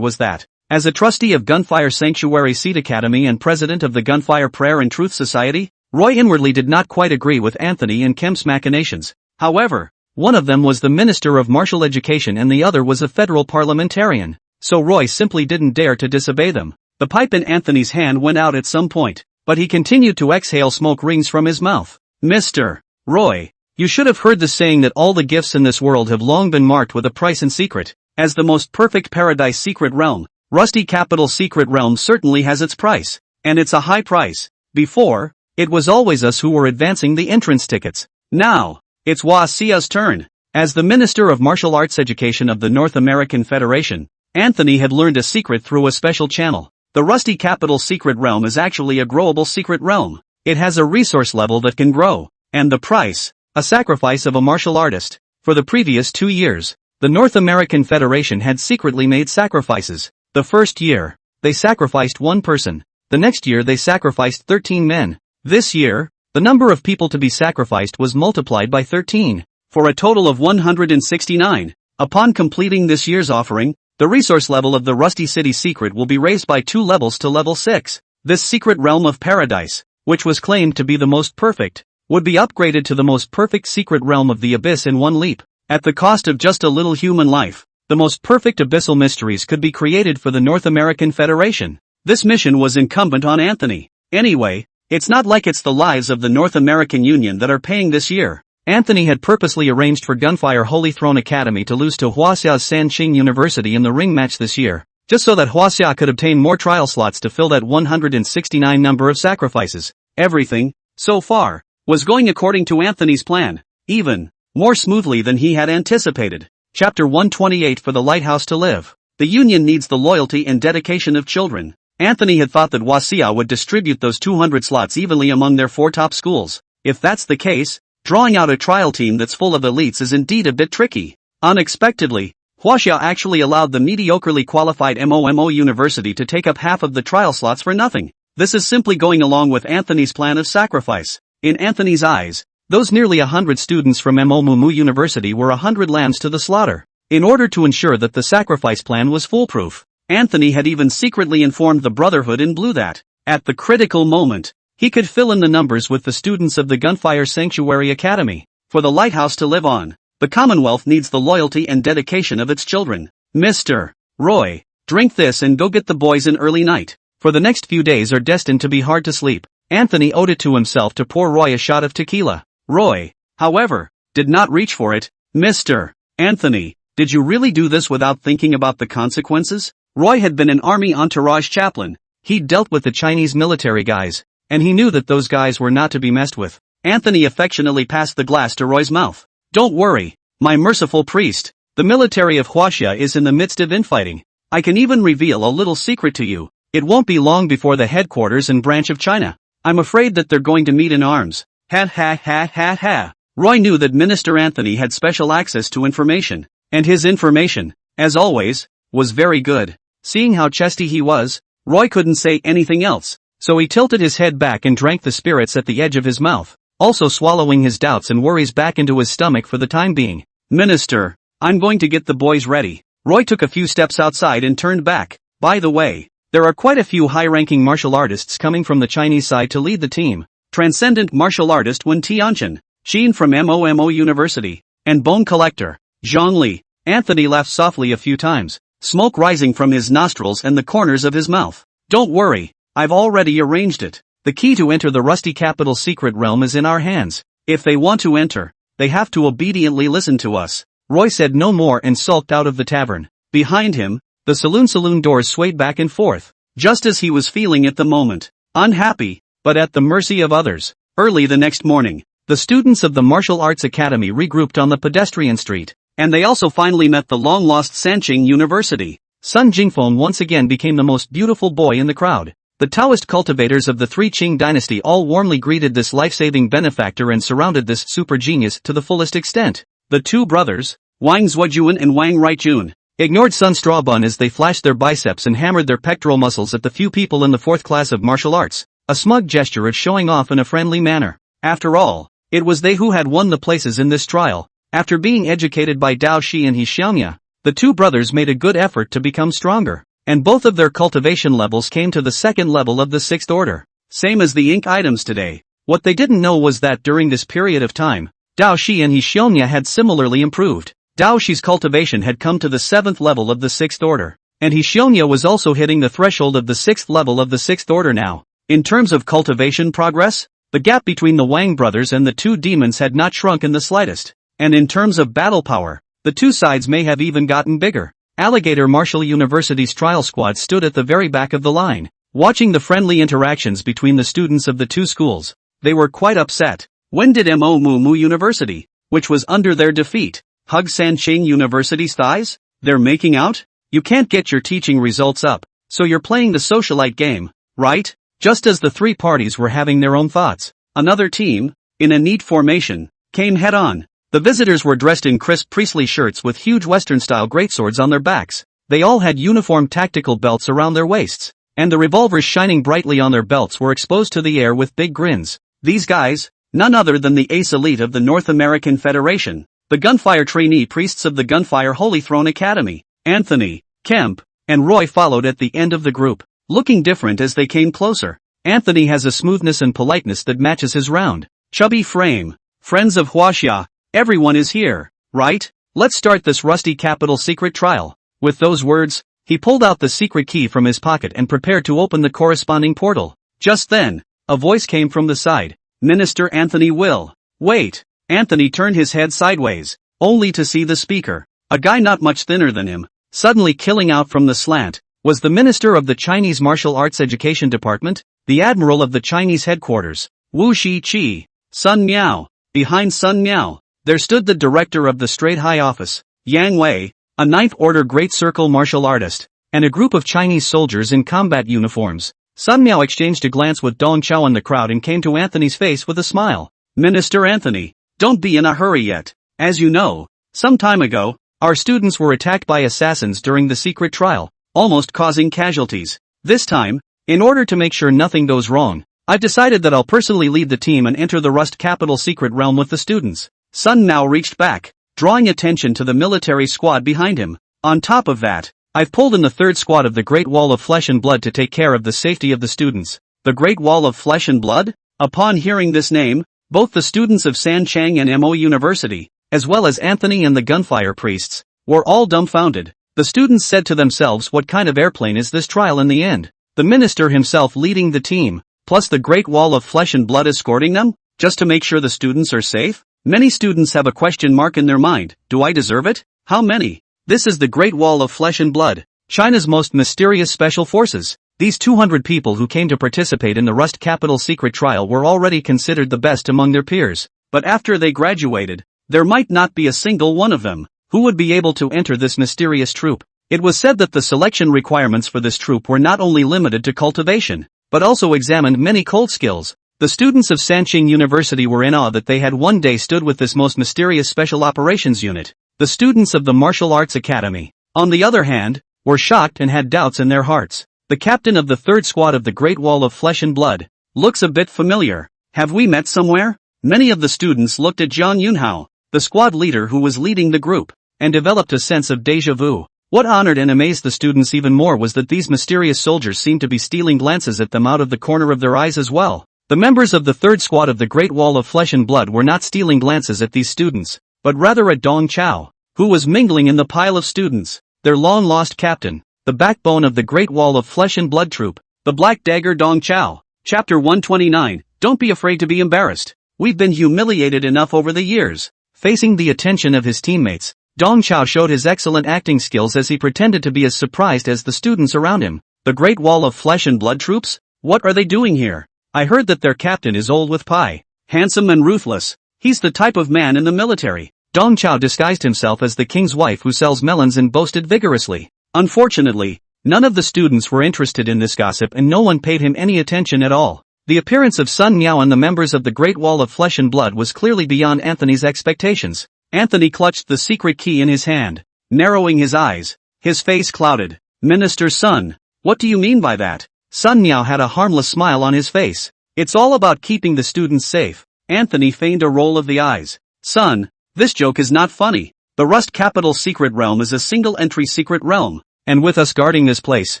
that? As a trustee of Gunfire Sanctuary Seed Academy and president of the Gunfire Prayer and Truth Society, Roy inwardly did not quite agree with Anthony and Kemp's machinations. However, one of them was the Minister of Martial Education and the other was a federal parliamentarian, so Roy simply didn't dare to disobey them. The pipe in Anthony's hand went out at some point, but he continued to exhale smoke rings from his mouth. Mr. Roy, you should have heard the saying that all the gifts in this world have long been marked with a price in secret. As the most perfect paradise secret realm, Rusty Capital Secret Realm certainly has its price, and it's a high price. Before, it was always us who were advancing the entrance tickets. Now, it's Waxia's turn. As the Minister of Martial Arts Education of the North American Federation, Anthony had learned a secret through a special channel. The Rusty Capital Secret Realm is actually a growable secret realm. It has a resource level that can grow, and the price, a sacrifice of a martial artist. For the previous 2 years, the North American Federation had secretly made sacrifices. The first year, they sacrificed one person. The next year they sacrificed 13 men. This year, the number of people to be sacrificed was multiplied by 13, for a total of 169. Upon completing this year's offering, the resource level of the Rusty City secret will be raised by 2 levels to level 6. This secret realm of paradise, which was claimed to be the most perfect, would be upgraded to the most perfect secret realm of the abyss in one leap. At the cost of just a little human life, the most perfect abyssal mysteries could be created for the North American Federation. This mission was incumbent on Anthony. Anyway, It's not like it's the lives of the North American Union that are paying this year. Anthony had purposely arranged for Gunfire Holy Throne Academy to lose to Huaxia's Sanqing University in the ring match this year, just so that Huaxia could obtain more trial slots to fill that 169 number of sacrifices. Everything, so far, was going according to Anthony's plan, even more smoothly than he had anticipated. Chapter 128 For the Lighthouse to Live. The Union needs the loyalty and dedication of children. Anthony had thought that Huaxia would distribute those 200 slots evenly among their 4 top schools. If that's the case, drawing out a trial team that's full of elites is indeed a bit tricky. Unexpectedly, Huaxia actually allowed the mediocrely qualified MOMO University to take up half of the trial slots for nothing. This is simply going along with Anthony's plan of sacrifice. In Anthony's eyes, those nearly 100 students from MOMO University were 100 lambs to the slaughter. In order to ensure that the sacrifice plan was foolproof, Anthony had even secretly informed the Brotherhood in Blue that, at the critical moment, he could fill in the numbers with the students of the Gunfire Sanctuary Academy. For the lighthouse to live on, the Commonwealth needs the loyalty and dedication of its children. Mr. Roy, drink this and go get the boys an early night. For the next few days are destined to be hard to sleep. Anthony owed it to himself to pour Roy a shot of tequila. Roy, however, did not reach for it. Mr. Anthony, did you really do this without thinking about the consequences? Roy had been an army entourage chaplain. He'd dealt with the Chinese military guys, and he knew that those guys were not to be messed with. Anthony affectionately passed the glass to Roy's mouth. Don't worry, my merciful priest. The military of Huaxia is in the midst of infighting. I can even reveal a little secret to you. It won't be long before the headquarters and branch of China. I'm afraid that they're going to meet in arms. Ha ha ha ha ha. Roy knew that Minister Anthony had special access to information, and his information, as always, was very good. Seeing how chesty he was, Roy couldn't say anything else, so he tilted his head back and drank the spirits at the edge of his mouth, also swallowing his doubts and worries back into his stomach for the time being. Minister, I'm going to get the boys ready. Roy took a few steps outside and turned back. By the way, there are quite a few high-ranking martial artists coming from the Chinese side to lead the team. Transcendent martial artist Wen Tianchen, Xin from MOMO University, and Bone Collector, Zhang Li. Anthony laughed softly a few times, smoke rising from his nostrils and the corners of his mouth. Don't worry, I've already arranged it. The key to enter the Rusty Capital's secret realm is in our hands. If they want to enter, they have to obediently listen to us. Roy said no more and sulked out of the tavern. Behind him, the saloon doors swayed back and forth, just as he was feeling at the moment. Unhappy, but at the mercy of others. Early the next morning, the students of the Martial Arts Academy regrouped on the pedestrian street, and they also finally met the long-lost Sanqing University. Sun Jingfeng once again became the most beautiful boy in the crowd. The Taoist cultivators of the Three Qing dynasty all warmly greeted this life-saving benefactor and surrounded this super genius to the fullest extent. The two brothers, Wang Zuojuan and Wang Ruijun, ignored Sun Strawbun as they flashed their biceps and hammered their pectoral muscles at the few people in the fourth class of martial arts, a smug gesture of showing off in a friendly manner. After all, it was they who had won the places in this trial. After being educated by Dao Shi and Xiaonia, the two brothers made a good effort to become stronger, and both of their cultivation levels came to the second level of the sixth order. Same as the ink items today. What they didn't know was that during this period of time, Dao Shi and Xiaonia had similarly improved. Dao Shi's cultivation had come to the seventh level of the sixth order, and Xiaonia was also hitting the threshold of the sixth level of the sixth order now. In terms of cultivation progress, the gap between the Wang brothers and the two demons had not shrunk in the slightest, and in terms of battle power, the two sides may have even gotten bigger. Alligator Martial University's trial squad stood at the very back of the line, watching the friendly interactions between the students of the two schools. They were quite upset. When did MOMO University, which was under their defeat, hug Sanqing University's thighs? They're making out? You can't get your teaching results up, so you're playing the socialite game, right? Just as the three parties were having their own thoughts, another team, in a neat formation, came head-on. The visitors were dressed in crisp priestly shirts with huge Western-style greatswords on their backs. They all had uniform tactical belts around their waists, and the revolvers shining brightly on their belts were exposed to the air with big grins. These guys, none other than the ace elite of the North American Federation, the Gunfire trainee priests of the Gunfire Holy Throne Academy. Anthony, Kemp, and Roy followed at the end of the group, looking different as they came closer. Anthony has a smoothness and politeness that matches his round, chubby frame. Friends of Huaxia, everyone is here, right? Let's start this Rusty Capital secret trial. With those words, he pulled out the secret key from his pocket and prepared to open the corresponding portal. Just then, A voice came from the side. Minister Anthony will. Wait. Anthony turned his head sideways, only to see the speaker, a guy not much thinner than him, suddenly killing out from the slant, was the minister of the Chinese Martial Arts Education Department, the admiral of the Chinese headquarters, Wu Shi-chi, Sun Miao. Behind Sun Miao, there stood the director of the Straight High Office, Yang Wei, a Ninth Order Great Circle martial artist, and a group of Chinese soldiers in combat uniforms. Sun Miao exchanged a glance with Dong Chao and the crowd and came to Anthony's face with a smile. Minister Anthony, don't be in a hurry yet. As you know, some time ago, our students were attacked by assassins during the secret trial, almost causing casualties. This time, in order to make sure nothing goes wrong, I've decided that I'll personally lead the team and enter the Rust Capital secret realm with the students. Sun Miao reached back, drawing attention to the military squad behind him. On top of that, I've pulled in the third squad of the Great Wall of Flesh and Blood to take care of the safety of the students. The Great Wall of Flesh and Blood? Upon hearing this name, both the students of Sanchang and Mo University, as well as Anthony and the gunfire priests, were all dumbfounded. The students said to themselves, what kind of airplane is this trial in the end? The minister himself leading the team, plus the Great Wall of Flesh and Blood escorting them, just to make sure the students are safe? Many students have a question mark in their mind. Do I deserve it? How many? This is the Great Wall of Flesh and Blood, China's most mysterious special forces. These 200 people who came to participate in the Rust Capital secret trial were already considered the best among their peers, but after they graduated, there might not be a single one of them who would be able to enter this mysterious troop. It was said that the selection requirements for this troop were not only limited to cultivation, but also examined many cold skills. The students of Sanchang University were in awe that they had one day stood with this most mysterious special operations unit. The students of the Martial Arts Academy, on the other hand, were shocked and had doubts in their hearts. The captain of the third squad of the Great Wall of Flesh and Blood looks a bit familiar. Have we met somewhere? Many of the students looked at Zhang Yunhao, the squad leader who was leading the group, and developed a sense of déjà vu. What honored and amazed the students even more was that these mysterious soldiers seemed to be stealing glances at them out of the corner of their eyes as well. The members of the third squad of the Great Wall of Flesh and Blood were not stealing glances at these students, but rather at Dong Chao, who was mingling in the pile of students. Their long-lost captain, the backbone of the Great Wall of Flesh and Blood troop, the Black Dagger Dong Chao. Chapter 129, Don't be afraid to be embarrassed. We've been humiliated enough over the years. Facing the attention of his teammates, Dong Chao showed his excellent acting skills as he pretended to be as surprised as the students around him. The Great Wall of Flesh and Blood troops? What are they doing here? I heard that their captain is old with pie, handsome and ruthless. He's the type of man in the military. Dong Chao disguised himself as the king's wife who sells melons and boasted vigorously. Unfortunately, none of the students were interested in this gossip and no one paid him any attention at all. The appearance of Sun Miao and the members of the Great Wall of Flesh and Blood was clearly beyond Anthony's expectations. Anthony clutched the secret key in his hand, narrowing his eyes, his face clouded. Minister Sun, what do you mean by that? Sun Miao had a harmless smile on his face. It's all about keeping the students safe. Anthony feigned a roll of the eyes. Sun, this joke is not funny. The Rust Capital secret realm is a single-entry secret realm, and with us guarding this place,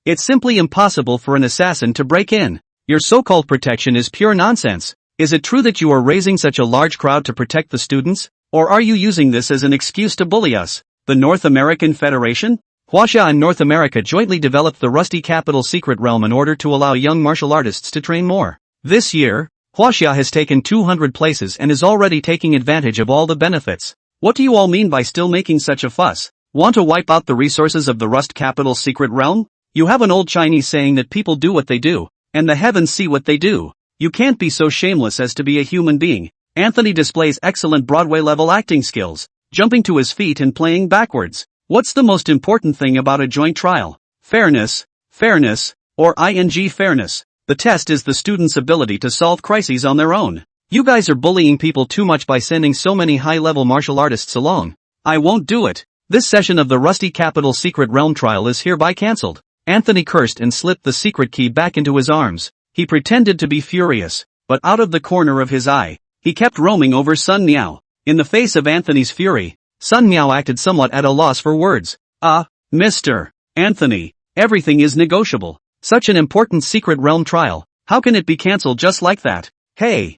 it's simply impossible for an assassin to break in. Your so-called protection is pure nonsense. Is it true that you are raising such a large crowd to protect the students? Or are you using this as an excuse to bully us? The North American Federation? Huaxia and North America jointly developed the Rusty Capital secret realm in order to allow young martial artists to train more. This year, Huaxia has taken 200 places and is already taking advantage of all the benefits. What do you all mean by still making such a fuss? Want to wipe out the resources of the Rust Capital secret realm? You have an old Chinese saying that people do what they do, and the heavens see what they do. You can't be so shameless as to be a human being. Anthony displays excellent Broadway-level acting skills, jumping to his feet and playing backwards. What's the most important thing about a joint trial? Fairness, or fairness. The test is the student's ability to solve crises on their own. You guys are bullying people too much by sending so many high-level martial artists along. I won't do it. This session of the Rusty Capital secret realm trial is hereby cancelled. Anthony cursed and slipped the secret key back into his arms. He pretended to be furious, but out of the corner of his eye, he kept roaming over Sun Miao. In the face of Anthony's fury, Sun Miao acted somewhat at a loss for words. Mr. Anthony, everything is negotiable. Such an important secret realm trial, how can it be cancelled just like that? Hey!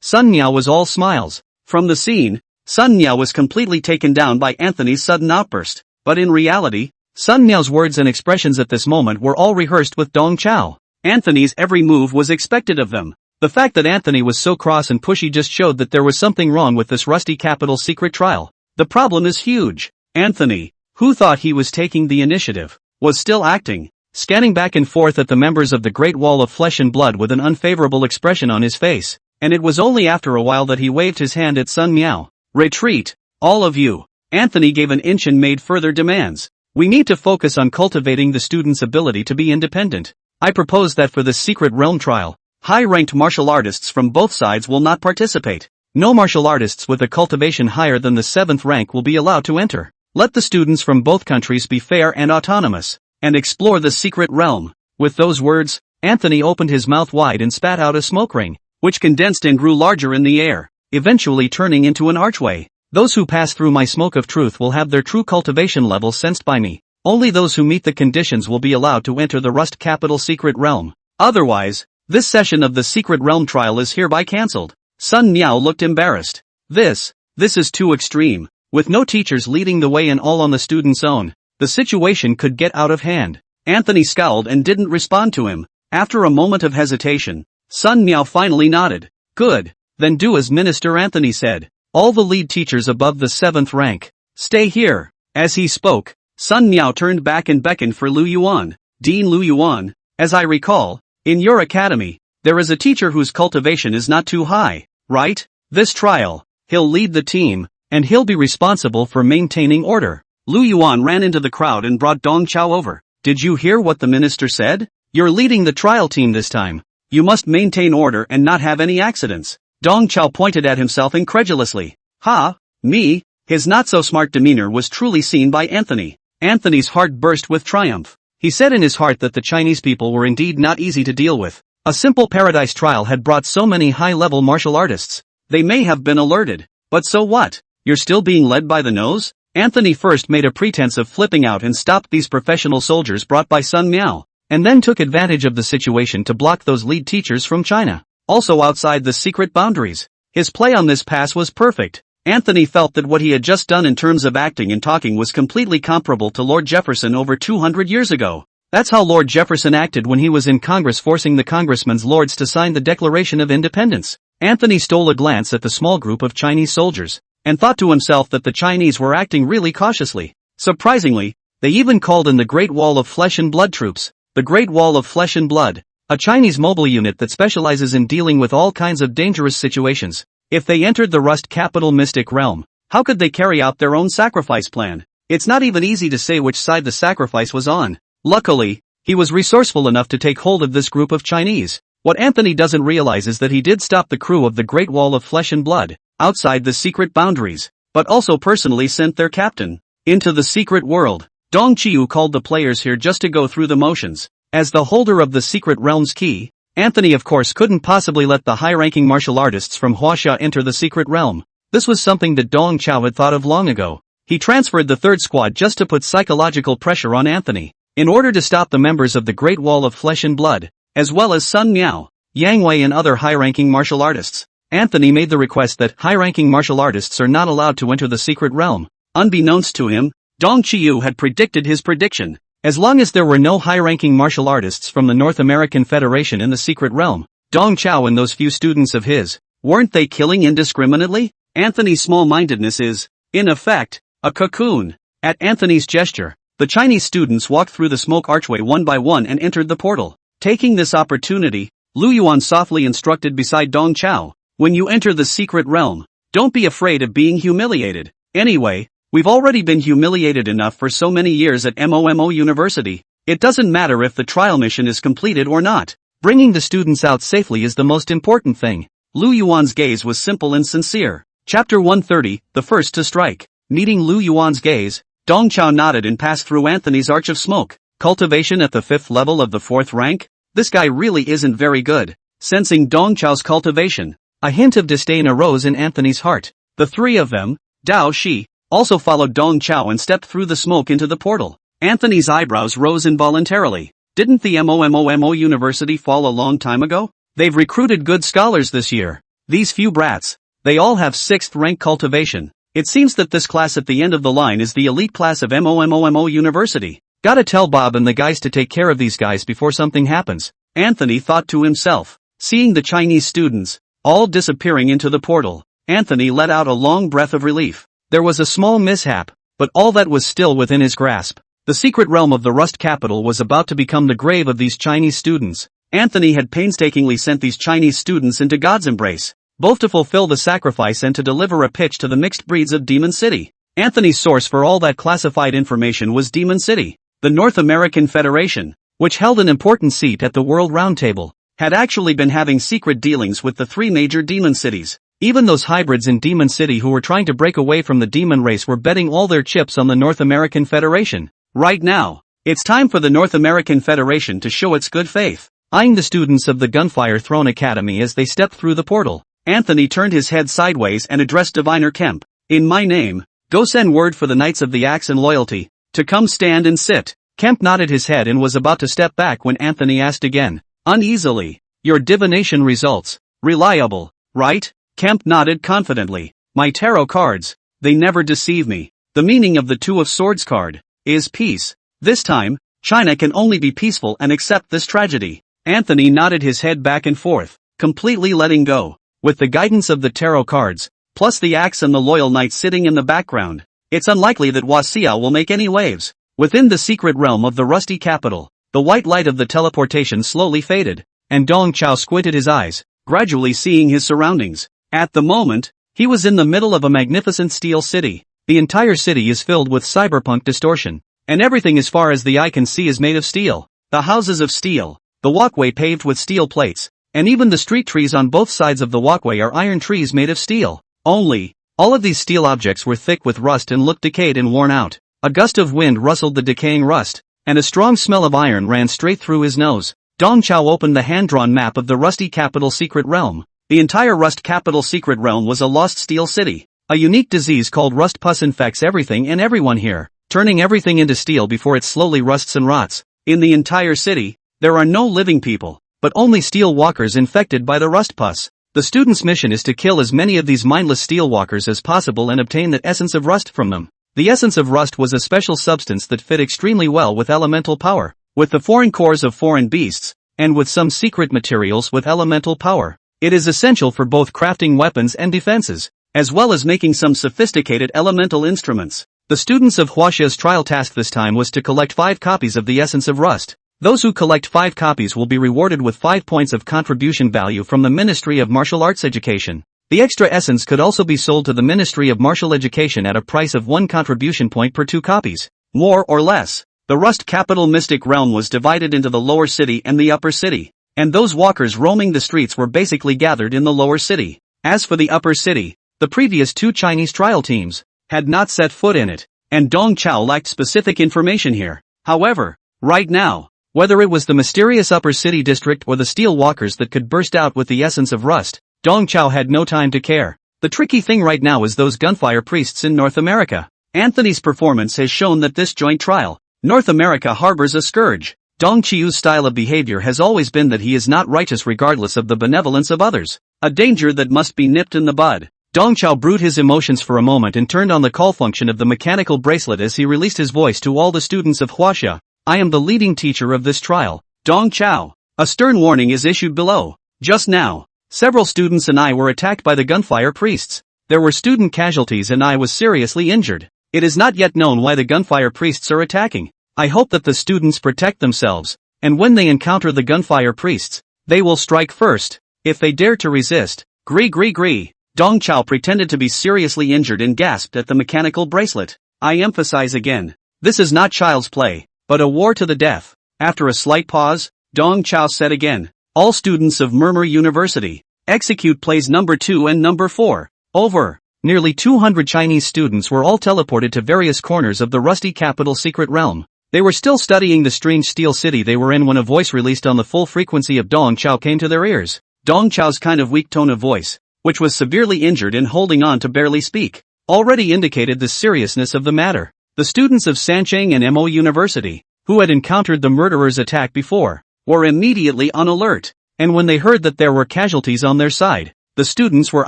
Sun Miao was all smiles. From the scene, Sun Miao was completely taken down by Anthony's sudden outburst. But in reality, Sun Miao's words and expressions at this moment were all rehearsed with Dong Chao. Anthony's every move was expected of them. The fact that Anthony was so cross and pushy just showed that there was something wrong with this rusty capital secret trial. The problem is huge. Anthony, who thought he was taking the initiative, was still acting, scanning back and forth at the members of the Great Wall of Flesh and Blood with an unfavorable expression on his face, and it was only after a while that he waved his hand at Sun Miao. Retreat, all of you. Anthony gave an inch and made further demands. We need to focus on cultivating the student's ability to be independent. I propose that for this secret realm trial, high-ranked martial artists from both sides will not participate. No martial artists with a cultivation higher than the 7th rank will be allowed to enter. Let the students from both countries be fair and autonomous, and explore the secret realm. With those words, Anthony opened his mouth wide and spat out a smoke ring, which condensed and grew larger in the air, eventually turning into an archway. Those who pass through my smoke of truth will have their true cultivation level sensed by me. Only those who meet the conditions will be allowed to enter the Rust Capital secret realm. Otherwise, this session of the secret realm trial is hereby cancelled. Sun Miao looked embarrassed. This is too extreme. With no teachers leading the way and all on the student's own, the situation could get out of hand. Anthony scowled and didn't respond to him. After a moment of hesitation, Sun Miao finally nodded. Good, then do as Minister Anthony said. All the lead teachers above the 7th rank, stay here. As he spoke, Sun Miao turned back and beckoned for Lu Yuan. Dean Lu Yuan, as I recall, in your academy, there is a teacher whose cultivation is not too high, right? This trial, he'll lead the team, and he'll be responsible for maintaining order. Lu Yuan ran into the crowd and brought Dong Chao over. Did you hear what the minister said? You're leading the trial team this time. You must maintain order and not have any accidents. Dong Chao pointed at himself incredulously. Ha, me? His not-so-smart demeanor was truly seen by Anthony. Anthony's heart burst with triumph. He said in his heart that the Chinese people were indeed not easy to deal with. A simple paradise trial had brought so many high-level martial artists. They may have been alerted. But so what? You're still being led by the nose? Anthony first made a pretense of flipping out and stopped these professional soldiers brought by Sun Miao, and then took advantage of the situation to block those lead teachers from China, also outside the secret boundaries. His play on this pass was perfect. Anthony felt that what he had just done in terms of acting and talking was completely comparable to Lord Jefferson over 200 years ago. That's how Lord Jefferson acted when he was in Congress forcing the congressmen's lords to sign the Declaration of Independence. Anthony stole a glance at the small group of Chinese soldiers, and thought to himself that the Chinese were acting really cautiously. Surprisingly, they even called in the Great Wall of Flesh and Blood troops. The Great Wall of Flesh and Blood, a Chinese mobile unit that specializes in dealing with all kinds of dangerous situations. If they entered the Rust Capital mystic realm, how could they carry out their own sacrifice plan? It's not even easy to say which side the sacrifice was on. Luckily, he was resourceful enough to take hold of this group of Chinese. What Anthony doesn't realize is that he did stop the crew of the Great Wall of Flesh and Blood, outside the secret boundaries, but also personally sent their captain into the secret world. Dong Qiu called the players here just to go through the motions. As the holder of the secret realm's key, Anthony of course couldn't possibly let the high-ranking martial artists from Huaxia enter the secret realm. This was something that Dong Chao had thought of long ago. He transferred the third squad just to put psychological pressure on Anthony, in order to stop the members of the Great Wall of Flesh and Blood, as well as Sun Miao, Yang Wei and other high-ranking martial artists. Anthony made the request that high-ranking martial artists are not allowed to enter the secret realm. Unbeknownst to him, Dong Qiu had predicted his prediction. As long as there were no high-ranking martial artists from the North American Federation in the secret realm, Dong Chao and those few students of his, weren't they killing indiscriminately? Anthony's small-mindedness is, in effect, a cocoon. At Anthony's gesture, the Chinese students walked through the smoke archway one by one and entered the portal. Taking this opportunity, Lu Yuan softly instructed beside Dong Chao, when you enter the secret realm, don't be afraid of being humiliated. Anyway, we've already been humiliated enough for so many years at MOMO University. It doesn't matter if the trial mission is completed or not. Bringing the students out safely is the most important thing. Lu Yuan's gaze was simple and sincere. Chapter 130, The First to Strike. Meeting Lu Yuan's gaze, Dong Chao nodded and passed through Anthony's arch of smoke. Cultivation at the 5th level of the 4th rank? This guy really isn't very good. Sensing Dong Chao's cultivation, a hint of disdain arose in Anthony's heart. The three of them, Dao Shi, also followed Dong Chao and stepped through the smoke into the portal. Anthony's eyebrows rose involuntarily. Didn't the MOMO University fall a long time ago? They've recruited good scholars this year. These few brats, they all have 6th rank cultivation. It seems that this class at the end of the line is the elite class of MOMO University. Gotta tell Bob and the guys to take care of these guys before something happens. Anthony thought to himself. Seeing the Chinese students, all disappearing into the portal, Anthony let out a long breath of relief. There was a small mishap, but all that was still within his grasp. The secret realm of the Rust capital was about to become the grave of these Chinese students. Anthony had painstakingly sent these Chinese students into God's embrace, both to fulfill the sacrifice and to deliver a pitch to the mixed breeds of Demon City. Anthony's source for all that classified information was Demon City. The North American Federation, which held an important seat at the World Roundtable, had actually been having secret dealings with the three major demon cities. Even those hybrids in Demon City who were trying to break away from the demon race were betting all their chips on the North American Federation. Right now, it's time for the North American Federation to show its good faith. Eyeing the students of the Gunfire Throne Academy as they stepped through the portal, Anthony turned his head sideways and addressed Diviner Kemp. In my name, go send word for the Knights of the Axe and Loyalty to come stand and sit. Kemp nodded his head and was about to step back when Anthony asked again, uneasily, your divination results, reliable, right? Kemp nodded confidently. My tarot cards, they never deceive me. The meaning of the Two of Swords card is peace. This time, China can only be peaceful and accept this tragedy. Anthony nodded his head back and forth, completely letting go. With the guidance of the tarot cards, plus the axe and the loyal knights sitting in the background, it's unlikely that Wasia will make any waves. Within the secret realm of the Rusty capital, the white light of the teleportation slowly faded, and Dong Chao squinted his eyes, gradually seeing his surroundings. At the moment, he was in the middle of a magnificent steel city. The entire city is filled with cyberpunk distortion, and everything as far as the eye can see is made of steel. The houses of steel, the walkway paved with steel plates, and even the street trees on both sides of the walkway are iron trees made of steel. Only, all of these steel objects were thick with rust and looked decayed and worn out. A gust of wind rustled the decaying rust, and a strong smell of iron ran straight through his nose. Dong Chao opened the hand-drawn map of the Rusty Capital Secret Realm. The entire Rust Capital Secret Realm was a lost steel city. A unique disease called rust pus infects everything and everyone here, turning everything into steel before it slowly rusts and rots. In the entire city, there are no living people, but only steel walkers infected by the rust pus. The student's mission is to kill as many of these mindless steel walkers as possible and obtain the essence of rust from them. The essence of rust was a special substance that fit extremely well with elemental power, with the foreign cores of foreign beasts, and with some secret materials with elemental power. It is essential for both crafting weapons and defenses, as well as making some sophisticated elemental instruments. The students of Huaxia's trial task this time was to collect 5 copies of the essence of rust. Those who collect 5 copies will be rewarded with 5 points of contribution value from the Ministry of Martial Arts Education. The extra essence could also be sold to the Ministry of Martial Education at a price of 1 contribution point per 2 copies. More or less, the Rust Capital Mystic Realm was divided into the lower city and the upper city, and those walkers roaming the streets were basically gathered in the lower city. As for the upper city, the previous 2 Chinese trial teams had not set foot in it, and Dong Chao lacked specific information here. However, right now, whether it was the mysterious upper city district or the steel walkers that could burst out with the essence of rust, Dong Chao had no time to care. The tricky thing right now is those gunfire priests in North America. Anthony's performance has shown that this joint trial, North America harbors a scourge. Dong Chiu's style of behavior has always been that he is not righteous regardless of the benevolence of others. A danger that must be nipped in the bud. Dong Chao brewed his emotions for a moment and turned on the call function of the mechanical bracelet as he released his voice to all the students of Huaxia. I am the leading teacher of this trial, Dong Chao. A stern warning is issued below. Just now, several students and I were attacked by the gunfire priests. There were student casualties and I was seriously injured. It is not yet known why the gunfire priests are attacking. I hope that the students protect themselves, and when they encounter the gunfire priests, they will strike first. If they dare to resist, gree. Dong Chao pretended to be seriously injured and gasped at the mechanical bracelet. I emphasize again, this is not child's play, but a war to the death. After a slight pause, Dong Chao said again, all students of Murmur University, execute plays number 2 and number 4. Over. Nearly 200 Chinese students were all teleported to various corners of the Rusty Capital Secret Realm. They were still studying the strange steel city they were in when a voice released on the full frequency of Dong Chao came to their ears. Dong Chao's kind of weak tone of voice, which was severely injured and holding on to barely speak, already indicated the seriousness of the matter. The students of Sancheng and Mo University, who had encountered the murderer's attack before, were immediately on alert, and when they heard that there were casualties on their side, the students were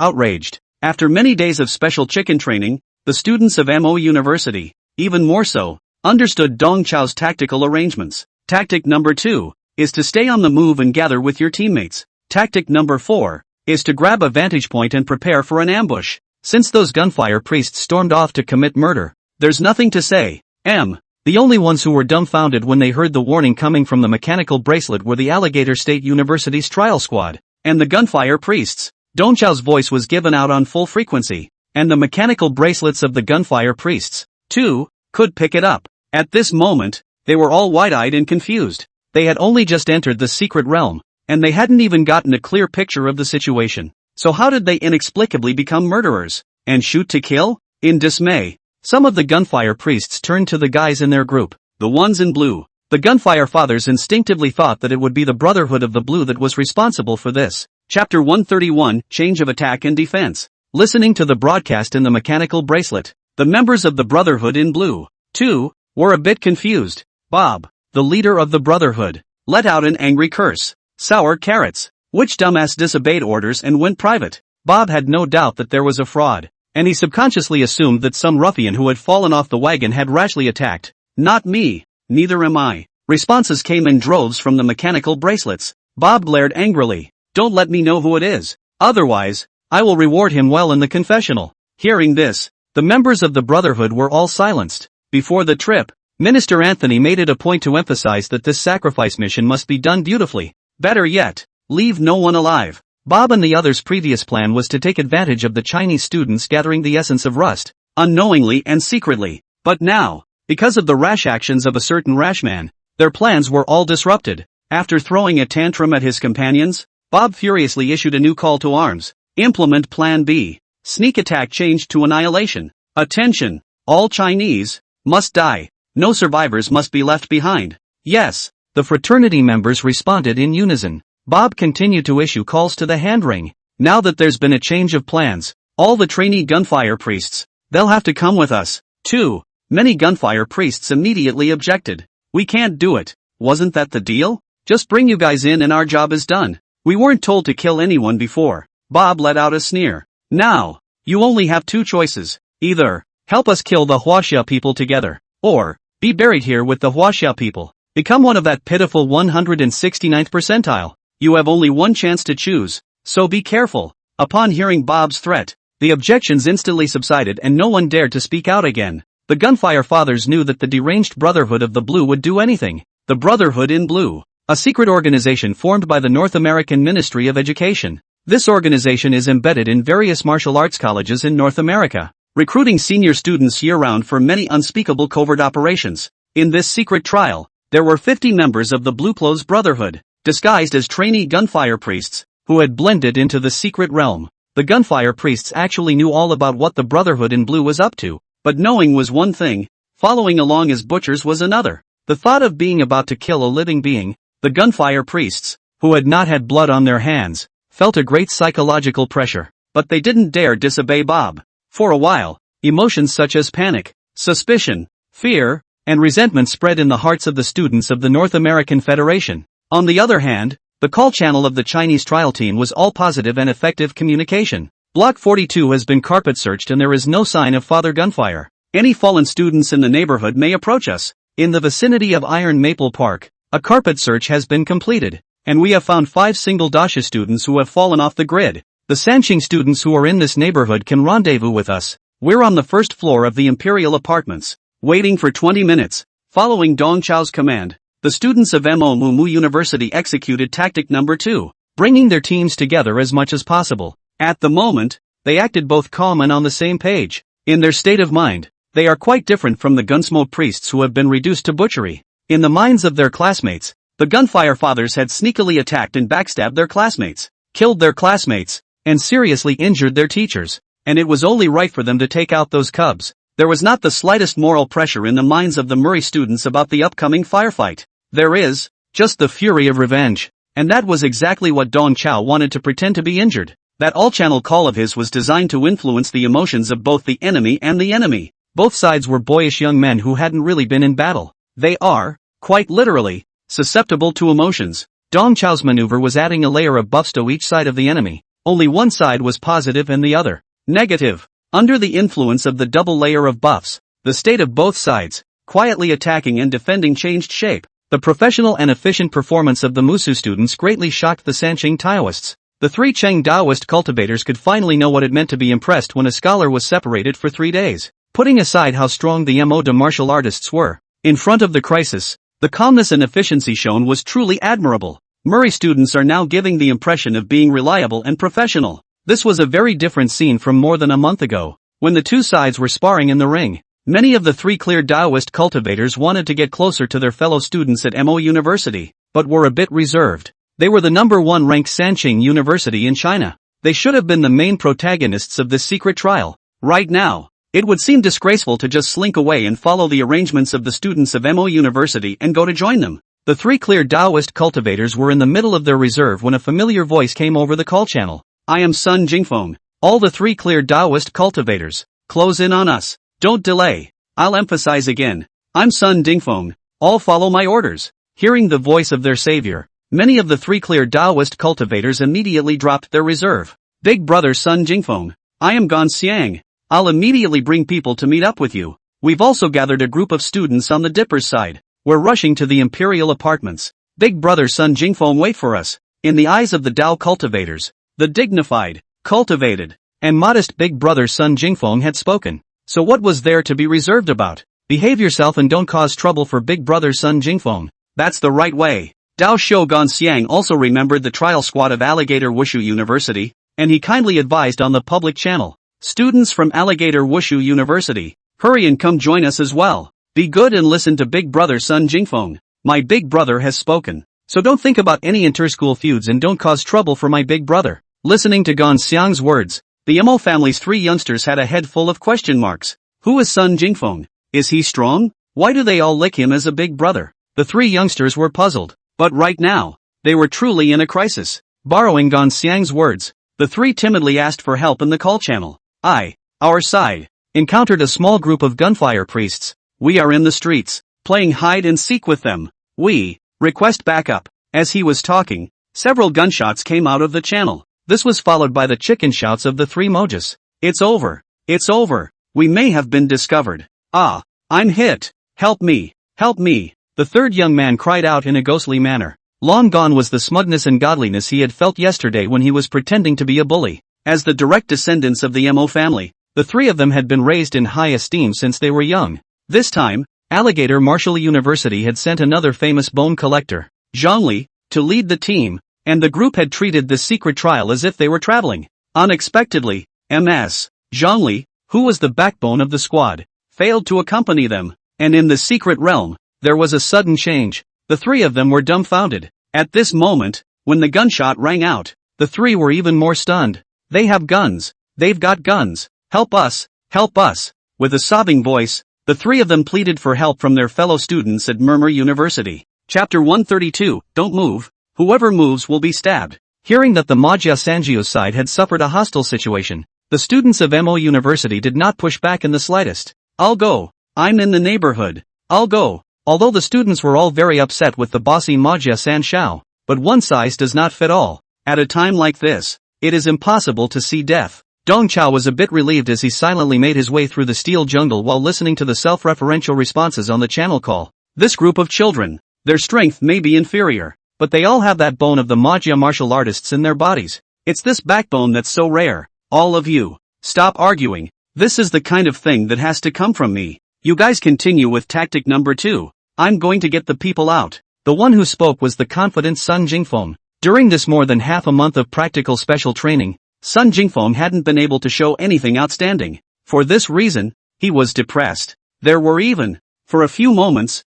outraged. After many days of special chicken training, the students of Mo University, even more so, understood Dong Chao's tactical arrangements. Tactic number 2. is to stay on the move and gather with your teammates. Tactic number 4 is to grab a vantage point and prepare for an ambush. Since those gunfire priests stormed off to commit murder, there's nothing to say. The only ones who were dumbfounded when they heard the warning coming from the mechanical bracelet were the Alligator State University's trial squad and the gunfire priests. Dong Chao's voice was given out on full frequency, and the mechanical bracelets of the gunfire priests, too, could pick it up. At this moment, they were all wide-eyed and confused. They had only just entered the secret realm, and they hadn't even gotten a clear picture of the situation. So how did they inexplicably become murderers and shoot to kill? In dismay, some of the gunfire priests turned to the guys in their group, the ones in blue. The gunfire fathers instinctively thought that it would be the Brotherhood of the Blue that was responsible for this. Chapter 131, Change of Attack and Defense. Listening to the broadcast in the mechanical bracelet, the members of the Brotherhood in blue, too, were a bit confused. Bob, the leader of the Brotherhood, let out an angry curse. Sour carrots. Which dumbass disobeyed orders and went private? Bob had no doubt that there was a fraud, and he subconsciously assumed that some ruffian who had fallen off the wagon had rashly attacked. Not me. Neither am I. Responses came in droves from the mechanical bracelets. Bob glared angrily. Don't let me know who it is. Otherwise, I will reward him well in the confessional. Hearing this, the members of the Brotherhood were all silenced. Before the trip, Minister Anthony made it a point to emphasize that this sacrifice mission must be done beautifully. Better yet, leave no one alive. Bob and the others' previous plan was to take advantage of the Chinese students gathering the essence of rust, unknowingly and secretly. But now, because of the rash actions of a certain rash man, their plans were all disrupted. After throwing a tantrum at his companions, Bob furiously issued a new call to arms. Implement Plan B. Sneak attack changed to annihilation. Attention! All Chinese must die. No survivors must be left behind. Yes, the fraternity members responded in unison. Bob continued to issue calls to the hand ring. Now that there's been a change of plans, all the trainee gunfire priests, they'll have to come with us, too. Many gunfire priests immediately objected. We can't do it. Wasn't that the deal? Just bring you guys in and our job is done. We weren't told to kill anyone before. Bob let out a sneer. Now, you only have two choices. Either, help us kill the Huaxia people together, or, be buried here with the Huaxia people. Become one of that pitiful 169th percentile. You have only one chance to choose, so be careful. Upon hearing Bob's threat, the objections instantly subsided and no one dared to speak out again. The gunfire fathers knew that the deranged Brotherhood of the Blue would do anything. The Brotherhood in Blue, a secret organization formed by the North American Ministry of Education. This organization is embedded in various martial arts colleges in North America, recruiting senior students year-round for many unspeakable covert operations. In this secret trial, there were 50 members of the Blueclothes Brotherhood, disguised as trainee gunfire priests, who had blended into the secret realm. The gunfire priests actually knew all about what the Brotherhood in Blue was up to. But knowing was one thing, following along as butchers was another. The thought of being about to kill a living being, the gunfire priests, who had not had blood on their hands, felt a great psychological pressure. But they didn't dare disobey Bob. For a while, emotions such as panic, suspicion, fear, and resentment spread in the hearts of the students of the North American Federation. On the other hand, the call channel of the Chinese trial team was all positive and effective communication. Block 42 has been carpet searched and there is no sign of Father Gunfire. Any fallen students in the neighborhood may approach us. In the vicinity of Iron Maple Park, a carpet search has been completed, and we have found 5 single Dasha students who have fallen off the grid. The Sanqing students who are in this neighborhood can rendezvous with us. We're on the first floor of the Imperial Apartments, waiting for 20 minutes. Following Dong Chao's command, the students of Mo Mu University executed tactic number 2, bringing their teams together as much as possible. At the moment, they acted both calm and on the same page. In their state of mind, they are quite different from the gunsmoke priests who have been reduced to butchery. In the minds of their classmates, the gunfire fathers had sneakily attacked and backstabbed their classmates, killed their classmates, and seriously injured their teachers, and it was only right for them to take out those cubs. There was not the slightest moral pressure in the minds of the Murray students about the upcoming firefight. There is, just the fury of revenge, and that was exactly what Dong Chao wanted to pretend to be injured. That all-channel call of his was designed to influence the emotions of both the enemy and the enemy. Both sides were boyish young men who hadn't really been in battle. They are, quite literally, susceptible to emotions. Dong Chao's maneuver was adding a layer of buffs to each side of the enemy. Only one side was positive and the other negative. Under the influence of the double layer of buffs, the state of both sides, quietly attacking and defending changed shape. The professional and efficient performance of the Musu students greatly shocked the Sanqing Taoists. The three Cheng Taoist cultivators could finally know what it meant to be impressed when a scholar was separated for 3 days. Putting aside how strong the MO de martial artists were, in front of the crisis, the calmness and efficiency shown was truly admirable. Murray students are now giving the impression of being reliable and professional. This was a very different scene from more than a month ago, when the two sides were sparring in the ring. Many of the three clear Taoist cultivators wanted to get closer to their fellow students at Mo University, but were a bit reserved. They were the number 1 ranked Sanqing University in China. They should have been the main protagonists of this secret trial. Right now, it would seem disgraceful to just slink away and follow the arrangements of the students of Mo University and go to join them. The three clear Taoist cultivators were in the middle of their reserve when a familiar voice came over the call channel. I am Sun Jingfeng. All the three clear Taoist cultivators, close in on us. Don't delay. I'll emphasize again. I'm Sun Dingfeng. All follow my orders. Hearing the voice of their savior, many of the three clear Taoist cultivators immediately dropped their reserve. Big brother Sun Jingfeng. I am Gan Xiang. I'll immediately bring people to meet up with you. We've also gathered a group of students on the Dipper's side. We're rushing to the Imperial Apartments. Big brother Sun Jingfeng, wait for us. In the eyes of the Tao cultivators, the dignified, cultivated, and modest big brother Sun Jingfeng had spoken. So what was there to be reserved about? Behave yourself and don't cause trouble for big brother Sun Jingfeng. That's the right way. Dao Shou Ganxiang also remembered the trial squad of Alligator Wushu University, and he kindly advised on the public channel. Students from Alligator Wushu University, hurry and come join us as well. Be good and listen to big brother Sun Jingfeng. My big brother has spoken. So don't think about any inter-school feuds and don't cause trouble for my big brother. Listening to Ganxiang's words, the Mo family's three youngsters had a head full of question marks. Who is Sun Jingfeng? Is he strong? Why do they all lick him as a big brother? The three youngsters were puzzled. But right now, they were truly in a crisis. Borrowing Ganxiang's words, the three timidly asked for help in the call channel. Our side, encountered a small group of gunfire priests. We are in the streets, playing hide and seek with them. We request backup. As he was talking, several gunshots came out of the channel. This was followed by the chicken shouts of the three Mojas. It's over. It's over. We may have been discovered. I'm hit. Help me. Help me. The third young man cried out in a ghostly manner. Long gone was the smugness and godliness he had felt yesterday when he was pretending to be a bully. As the direct descendants of the Mo family, the three of them had been raised in high esteem since they were young. This time, Alligator Martial University had sent another famous bone collector, Zhongli, to lead the team, and the group had treated this secret trial as if they were traveling. Unexpectedly, Ms. Zhongli, who was the backbone of the squad, failed to accompany them, and in the secret realm, there was a sudden change. The three of them were dumbfounded. At this moment, when the gunshot rang out, the three were even more stunned. They have guns. They've got guns. Help us. Help us. With a sobbing voice, the three of them pleaded for help from their fellow students at Murmur University. Chapter 132, Don't Move. Whoever moves will be stabbed. Hearing that the Majia Sanjiu's side had suffered a hostile situation, the students of Mo University did not push back in the slightest. I'll go. I'm in the neighborhood. I'll go. Although the students were all very upset with the bossy Majia San Shao, but one size does not fit all. At a time like this, it is impossible to see death. Dong Chao was a bit relieved as he silently made his way through the steel jungle while listening to the self-referential responses on the channel call. This group of children, their strength may be inferior, but they all have that bone of the Majia martial artists in their bodies. It's this backbone that's so rare. All of you, stop arguing. This is the kind of thing that has to come from me. You guys continue with tactic number 2. I'm going to get the people out. The one who spoke was the confident Sun Jingfeng. During this more than half a month of practical special training, Sun Jingfeng hadn't been able to show anything outstanding. For this reason, he was depressed. There were even, for a few moments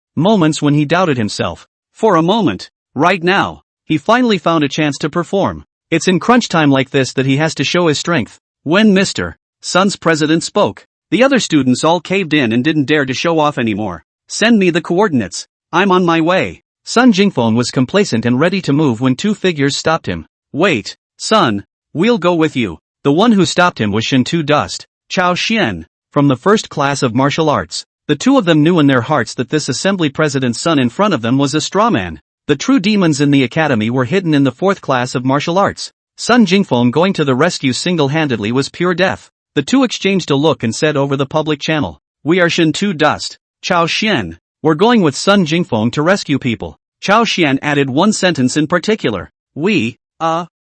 when he doubted himself. For a moment, right now, he finally found a chance to perform. It's in crunch time like this that he has to show his strength. When Mr. Sun's president spoke, the other students all caved in and didn't dare to show off anymore. Send me the coordinates. I'm on my way. Sun Jingfeng was complacent and ready to move when two figures stopped him. Wait, Sun, we'll go with you. The one who stopped him was Shintu Dust, Chao Xian, from the first class of martial arts. The two of them knew in their hearts that this assembly president's son in front of them was a straw man. The true demons in the academy were hidden in the fourth class of martial arts. Sun Jingfeng going to the rescue single-handedly was pure death. The two exchanged a look and said over the public channel, "We are Shintu Dust, Chao Xian. We're going with Sun Jingfeng to rescue people. Chao Xian added one sentence in particular. We,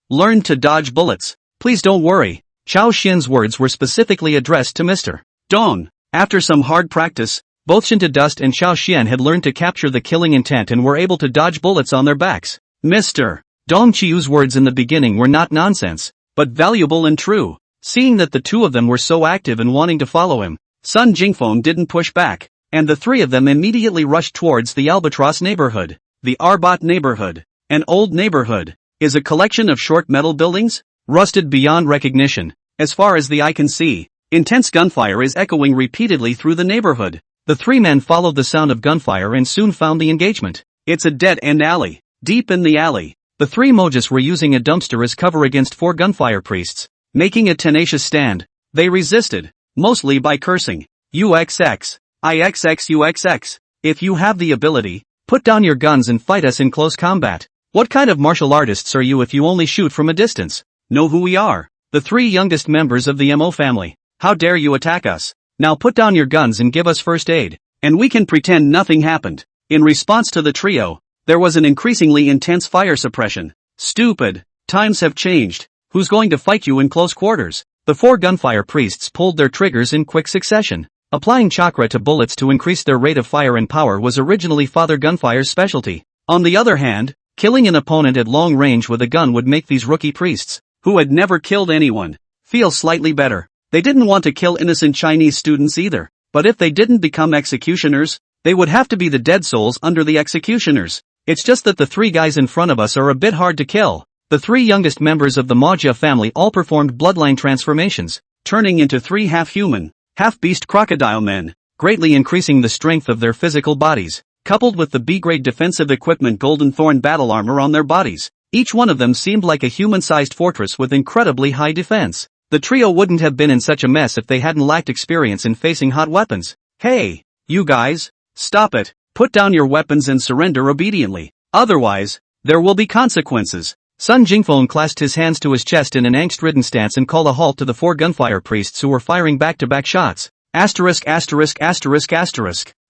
learned to dodge bullets. Please don't worry. Chao Xian's words were specifically addressed to Mr. Dong. After some hard practice, both Dust and Chao Xian had learned to capture the killing intent and were able to dodge bullets on their backs. Mr. Dong Qiu's words in the beginning were not nonsense, but valuable and true. Seeing that the two of them were so active and wanting to follow him, Sun Jingfeng didn't push back, and the three of them immediately rushed towards the Albatross neighborhood. The Arbat neighborhood, an old neighborhood, is a collection of short metal buildings, rusted beyond recognition. As far as the eye can see, intense gunfire is echoing repeatedly through the neighborhood. The three men followed the sound of gunfire and soon found the engagement. It's a dead-end alley. Deep in the alley, the three Mojas were using a dumpster as cover against four gunfire priests. Making a tenacious stand, they resisted, mostly by cursing. UXX, IXX. If you have the ability, put down your guns and fight us in close combat. What kind of martial artists are you if you only shoot from a distance? Know who we are? The three youngest members of the MO family. How dare you attack us? Now put down your guns and give us first aid, and we can pretend nothing happened. In response to the trio, there was an increasingly intense fire suppression. Stupid. Times have changed. Who's going to fight you in close quarters? The four gunfire priests pulled their triggers in quick succession. Applying chakra to bullets to increase their rate of fire and power was originally Father Gunfire's specialty. On the other hand, killing an opponent at long range with a gun would make these rookie priests, who had never killed anyone, feel slightly better. They didn't want to kill innocent Chinese students either, but if they didn't become executioners, they would have to be the dead souls under the executioners. It's just that the three guys in front of us are a bit hard to kill. The three youngest members of the Manhwa family all performed bloodline transformations, turning into three half-human, half-beast crocodile men, greatly increasing the strength of their physical bodies, coupled with the B-grade defensive equipment Golden Thorn battle armor on their bodies. Each one of them seemed like a human-sized fortress with incredibly high defense. The trio wouldn't have been in such a mess if they hadn't lacked experience in facing hot weapons. Hey, you guys, stop it, put down your weapons and surrender obediently. Otherwise, there will be consequences. Sun Jingfeng clasped his hands to his chest in an angst-ridden stance and called a halt to the four gunfire priests who were firing back-to-back shots. Asterisk.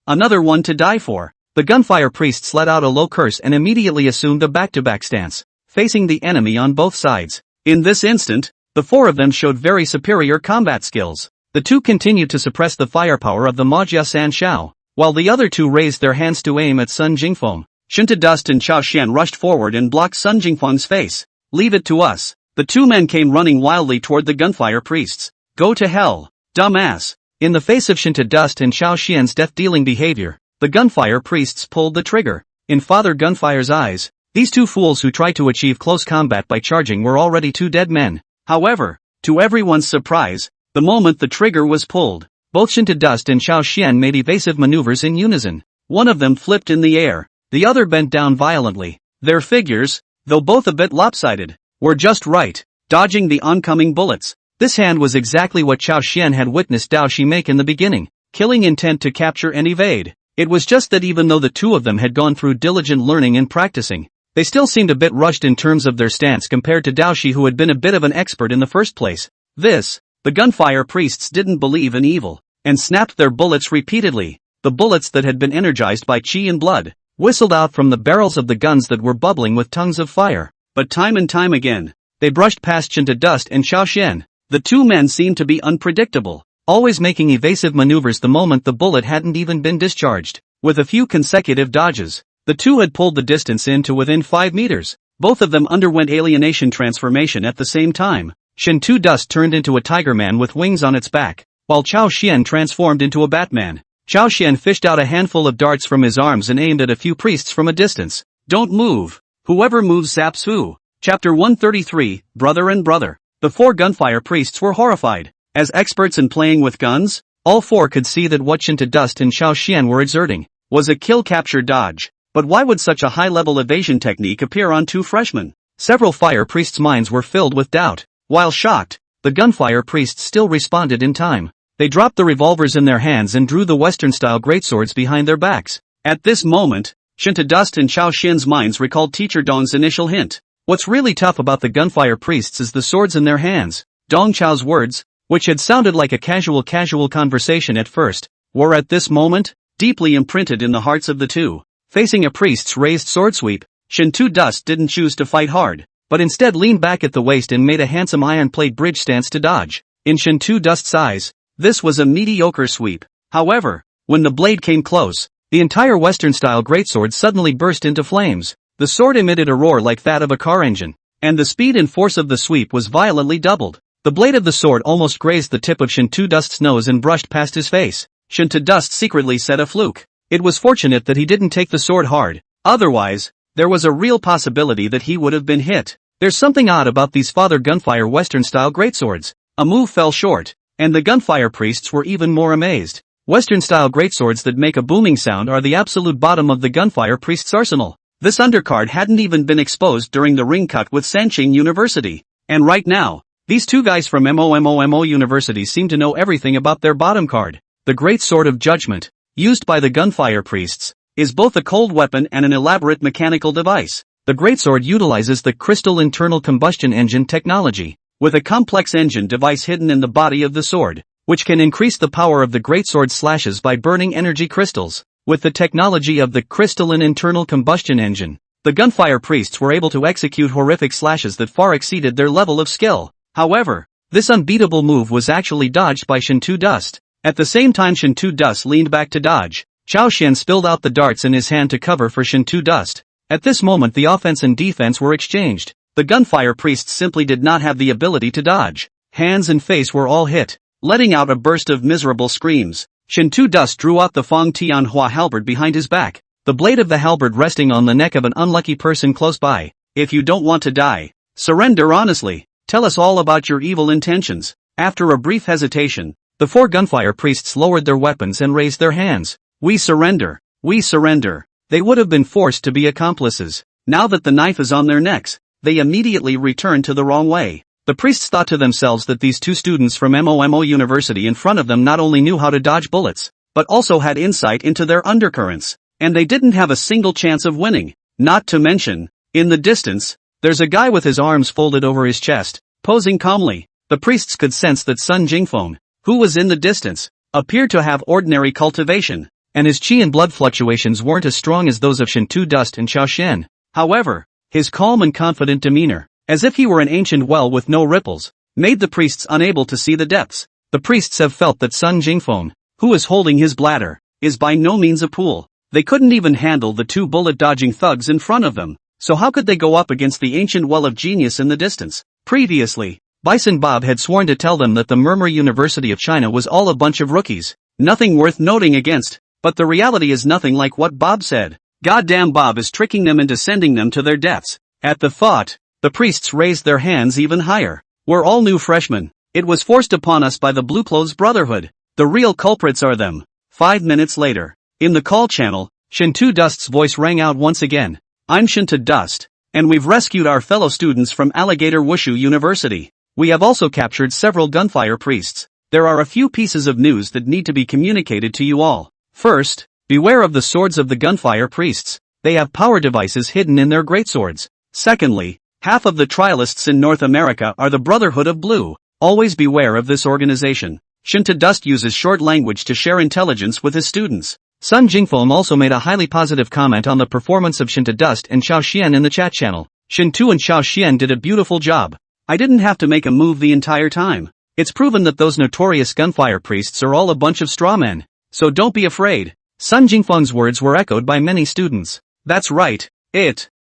Another one to die for. The gunfire priests let out a low curse and immediately assumed a back-to-back stance, facing the enemy on both sides. In this instant, the four of them showed very superior combat skills. The two continued to suppress the firepower of the Manhwa San Shao, while the other two raised their hands to aim at Sun Jingfeng. Dust and Chao Xian rushed forward and blocked Sun Jingfeng's face. Leave it to us. The two men came running wildly toward the gunfire priests. Go to hell, dumbass. In the face of Dust and Chao Xian's death-dealing behavior, the gunfire priests pulled the trigger. In Father Gunfire's eyes, these two fools who tried to achieve close combat by charging were already two dead men. However, to everyone's surprise, the moment the trigger was pulled, both Dust and Chao Xian made evasive maneuvers in unison. One of them flipped in the air, the other bent down violently. Their figures, though both a bit lopsided, were just right, dodging the oncoming bullets. This hand was exactly what Chao Xian had witnessed Dao Shi make in the beginning, killing intent to capture and evade. It was just that even though the two of them had gone through diligent learning and practicing, they still seemed a bit rushed in terms of their stance compared to Dao Shi, who had been a bit of an expert in the first place. The gunfire priests didn't believe in evil, and snapped their bullets repeatedly. The bullets that had been energized by qi and blood whistled out from the barrels of the guns that were bubbling with tongues of fire. But time and time again, they brushed past Dust and Chao Xian. The two men seemed to be unpredictable, always making evasive maneuvers the moment the bullet hadn't even been discharged. With a few consecutive dodges, the two had pulled the distance in to within 5 meters. Both of them underwent alienation transformation at the same time. Dust turned into a tiger man with wings on its back, while Chao Xian transformed into a Batman. Chao Xian fished out a handful of darts from his arms and aimed at a few priests from a distance. Don't move. Whoever moves zaps who. Chapter 133, Brother and Brother. The four gunfire priests were horrified. As experts in playing with guns, all four could see that what Dust and Chao Xian were exerting was a kill-capture dodge. But why would such a high-level evasion technique appear on two freshmen? Several fire priests' minds were filled with doubt. While shocked, the gunfire priests still responded in time. They dropped the revolvers in their hands and drew the Western-style greatswords behind their backs. At this moment, Dust and Chao Xian's minds recalled Teacher Dong's initial hint. What's really tough about the gunfire priests is the swords in their hands. Dong Chao's words, which had sounded like a casual conversation at first, were at this moment deeply imprinted in the hearts of the two. Facing a priest's raised sword sweep, Shinto Dust didn't choose to fight hard, but instead leaned back at the waist and made a handsome iron plate bridge stance to dodge. In Shinto Dust's eyes, this was a mediocre sweep. However, when the blade came close, the entire Western-style greatsword suddenly burst into flames. The sword emitted a roar like that of a car engine, and the speed and force of the sweep was violently doubled. The blade of the sword almost grazed the tip of Shinto Dust's nose and brushed past his face. Shinto Dust secretly said a fluke. It was fortunate that he didn't take the sword hard. Otherwise, there was a real possibility that he would have been hit. There's something odd about these father gunfire Western-style greatswords. A move fell short, and the gunfire priests were even more amazed. Western-style greatswords that make a booming sound are the absolute bottom of the gunfire priest's arsenal. This undercard hadn't even been exposed during the ring cut with Sanqing University. And right now, these two guys from MOMOMO University seem to know everything about their bottom card. The Great Sword of Judgment, used by the gunfire priests, is both a cold weapon and an elaborate mechanical device. The greatsword utilizes the crystal internal combustion engine technology, with a complex engine device hidden in the body of the sword, which can increase the power of the greatsword slashes by burning energy crystals. With the technology of the crystalline internal combustion engine, the gunfire priests were able to execute horrific slashes that far exceeded their level of skill. However, this unbeatable move was actually dodged by Shinto Dust. At the same time Shinto Dust leaned back to dodge, Chao Xian spilled out the darts in his hand to cover for Shinto Dust. At this moment the offense and defense were exchanged. The gunfire priests simply did not have the ability to dodge. Hands and face were all hit, letting out a burst of miserable screams. Shinto Dust drew out the Feng Tianhua halberd behind his back, the blade of the halberd resting on the neck of an unlucky person close by. If you don't want to die, surrender honestly. Tell us all about your evil intentions. After a brief hesitation, the four gunfire priests lowered their weapons and raised their hands. We surrender. We surrender. They would have been forced to be accomplices. Now that the knife is on their necks, they immediately returned to the wrong way. The priests thought to themselves that these two students from MOMO University in front of them not only knew how to dodge bullets, but also had insight into their undercurrents, and they didn't have a single chance of winning. Not to mention, in the distance, there's a guy with his arms folded over his chest, posing calmly. The priests could sense that Sun Jingfeng, who was in the distance, appeared to have ordinary cultivation, and his qi and blood fluctuations weren't as strong as those of Shinto Dust and Chao Xian. However, his calm and confident demeanor, as if he were an ancient well with no ripples, made the priests unable to see the depths. The priests have felt that Sun Jingfeng, who is holding his bladder, is by no means a pool. They couldn't even handle the two bullet-dodging thugs in front of them, so how could they go up against the ancient well of genius in the distance? Previously, Bison Bob had sworn to tell them that the Murmur University of China was all a bunch of rookies, nothing worth noting against, but the reality is nothing like what Bob said. Goddamn, Bob is tricking them into sending them to their deaths. At the thought, the priests raised their hands even higher. We're all new freshmen. It was forced upon us by the Blue Clothes Brotherhood. The real culprits are them. 5 minutes later, in the call channel, Shinto Dust's voice rang out once again. I'm Shinto Dust, and we've rescued our fellow students from Alligator Wushu University. We have also captured several gunfire priests. There are a few pieces of news that need to be communicated to you all. First, beware of the swords of the gunfire priests. They have power devices hidden in their greatswords. Secondly, half of the trialists in North America are the Brotherhood of Blue. Always beware of this organization. Shinto Dust uses short language to share intelligence with his students. Sun Jingfeng also made a highly positive comment on the performance of Shinto Dust and Chao Xian in the chat channel. Shinto and Chao Xian did a beautiful job. I didn't have to make a move the entire time. It's proven that those notorious gunfire priests are all a bunch of straw men. So don't be afraid. Sun Jingfeng's words were echoed by many students. That's right.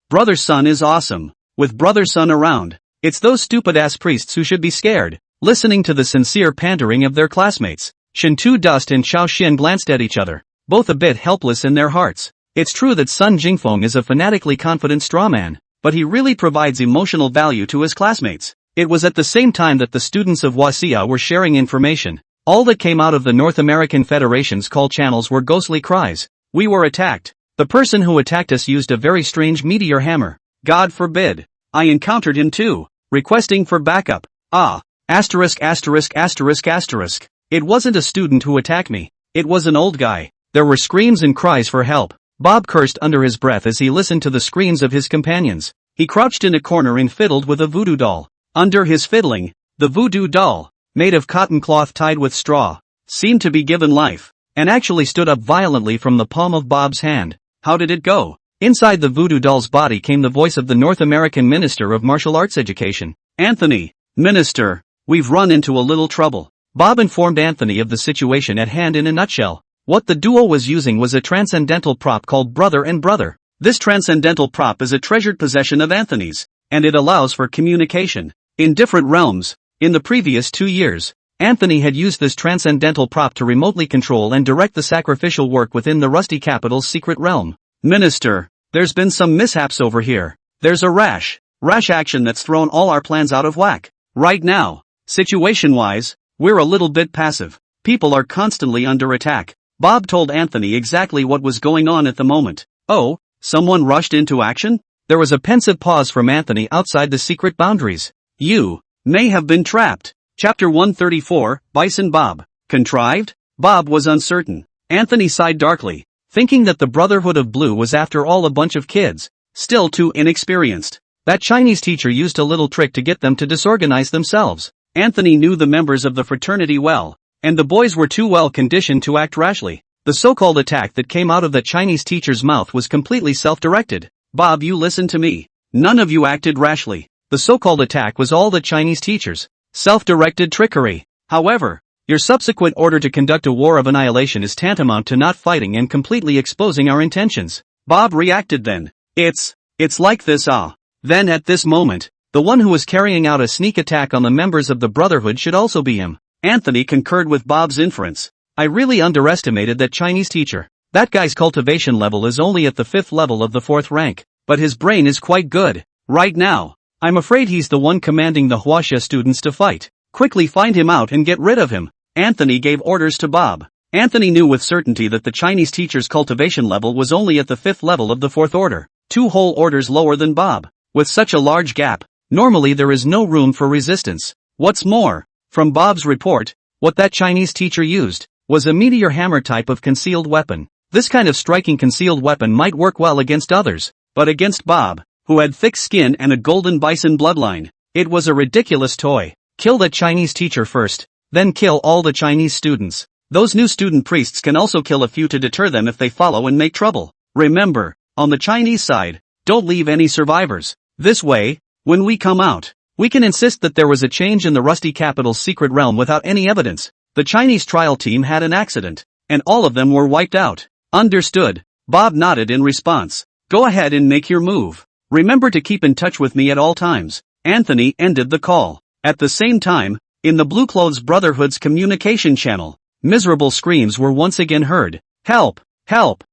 Brother Sun is awesome. With Brother Sun around, it's those stupid-ass priests who should be scared. Listening to the sincere pandering of their classmates, Shinto Dust and Chao Xian glanced at each other, both a bit helpless in their hearts. It's true that Sun Jingfeng is a fanatically confident strawman, but he really provides emotional value to his classmates. It was at the same time that the students of Wasia were sharing information. All that came out of the North American Federation's call channels were ghostly cries. We were attacked. The person who attacked us used a very strange meteor hammer. God forbid. I encountered him too, requesting for backup. Asterisk. It wasn't a student who attacked me. It was an old guy. There were screams and cries for help. Bob cursed under his breath as he listened to the screams of his companions. He crouched in a corner and fiddled with a voodoo doll. Under his fiddling, the voodoo doll, made of cotton cloth tied with straw, seemed to be given life. and actually stood up violently from the palm of Bob's hand. How did it go? Inside the voodoo doll's body came the voice of the North American Minister of Martial Arts Education. Anthony, Minister, we've run into a little trouble. Bob informed Anthony of the situation at hand in a nutshell. What the duo was using was a transcendental prop called Brother and Brother. This transcendental prop is a treasured possession of Anthony's, and it allows for communication in different realms. In the previous 2 years, Anthony had used this transcendental prop to remotely control and direct the sacrificial work within the Rusty Capital's secret realm. Minister, there's been some mishaps over here. There's a rash action that's thrown all our plans out of whack. Right now, situation-wise, we're a little bit passive. People are constantly under attack. Bob told Anthony exactly what was going on at the moment. Oh, someone rushed into action? There was a pensive pause from Anthony outside the secret boundaries. You may have been trapped. Chapter 134, Bison Bob. Contrived? Bob was uncertain. Anthony sighed darkly, thinking that the Brotherhood of Blue was after all a bunch of kids, still too inexperienced. That Chinese teacher used a little trick to get them to disorganize themselves. Anthony knew the members of the fraternity well, and the boys were too well conditioned to act rashly. The so-called attack that came out of that Chinese teacher's mouth was completely self-directed. Bob, you listen to me. None of you acted rashly. The so-called attack was all the Chinese teachers. Self-directed trickery. However, your subsequent order to conduct a war of annihilation is tantamount to not fighting and completely exposing our intentions. Bob reacted then. It's like this Then at this moment, the one who was carrying out a sneak attack on the members of the Brotherhood should also be him. Anthony concurred with Bob's inference. I really underestimated that Chinese teacher. That guy's cultivation level is only at the 5th level of the 4th rank, but his brain is quite good. Right now, I'm afraid he's the one commanding the Huaxia students to fight. Quickly find him out and get rid of him. Anthony gave orders to Bob. Anthony knew with certainty that the Chinese teacher's cultivation level was only at the 5th level of the 4th order, 2 whole orders lower than Bob. With such a large gap, normally there is no room for resistance. What's more, from Bob's report, what that Chinese teacher used was a meteor hammer type of concealed weapon. This kind of striking concealed weapon might work well against others, but against Bob, who had thick skin and a golden bison bloodline, it was a ridiculous toy. Kill that Chinese teacher first, then kill all the Chinese students. Those new student priests can also kill a few to deter them if they follow and make trouble. Remember, on the Chinese side, don't leave any survivors. This way, when we come out, we can insist that there was a change in the Rusty Capital's secret realm without any evidence. The Chinese trial team had an accident, and all of them were wiped out. Understood. Bob nodded in response. Go ahead and make your move. Remember to keep in touch with me at all times. Anthony ended the call. At the same time, in the Blue Clothes Brotherhood's communication channel, miserable screams were once again heard. Help! Help!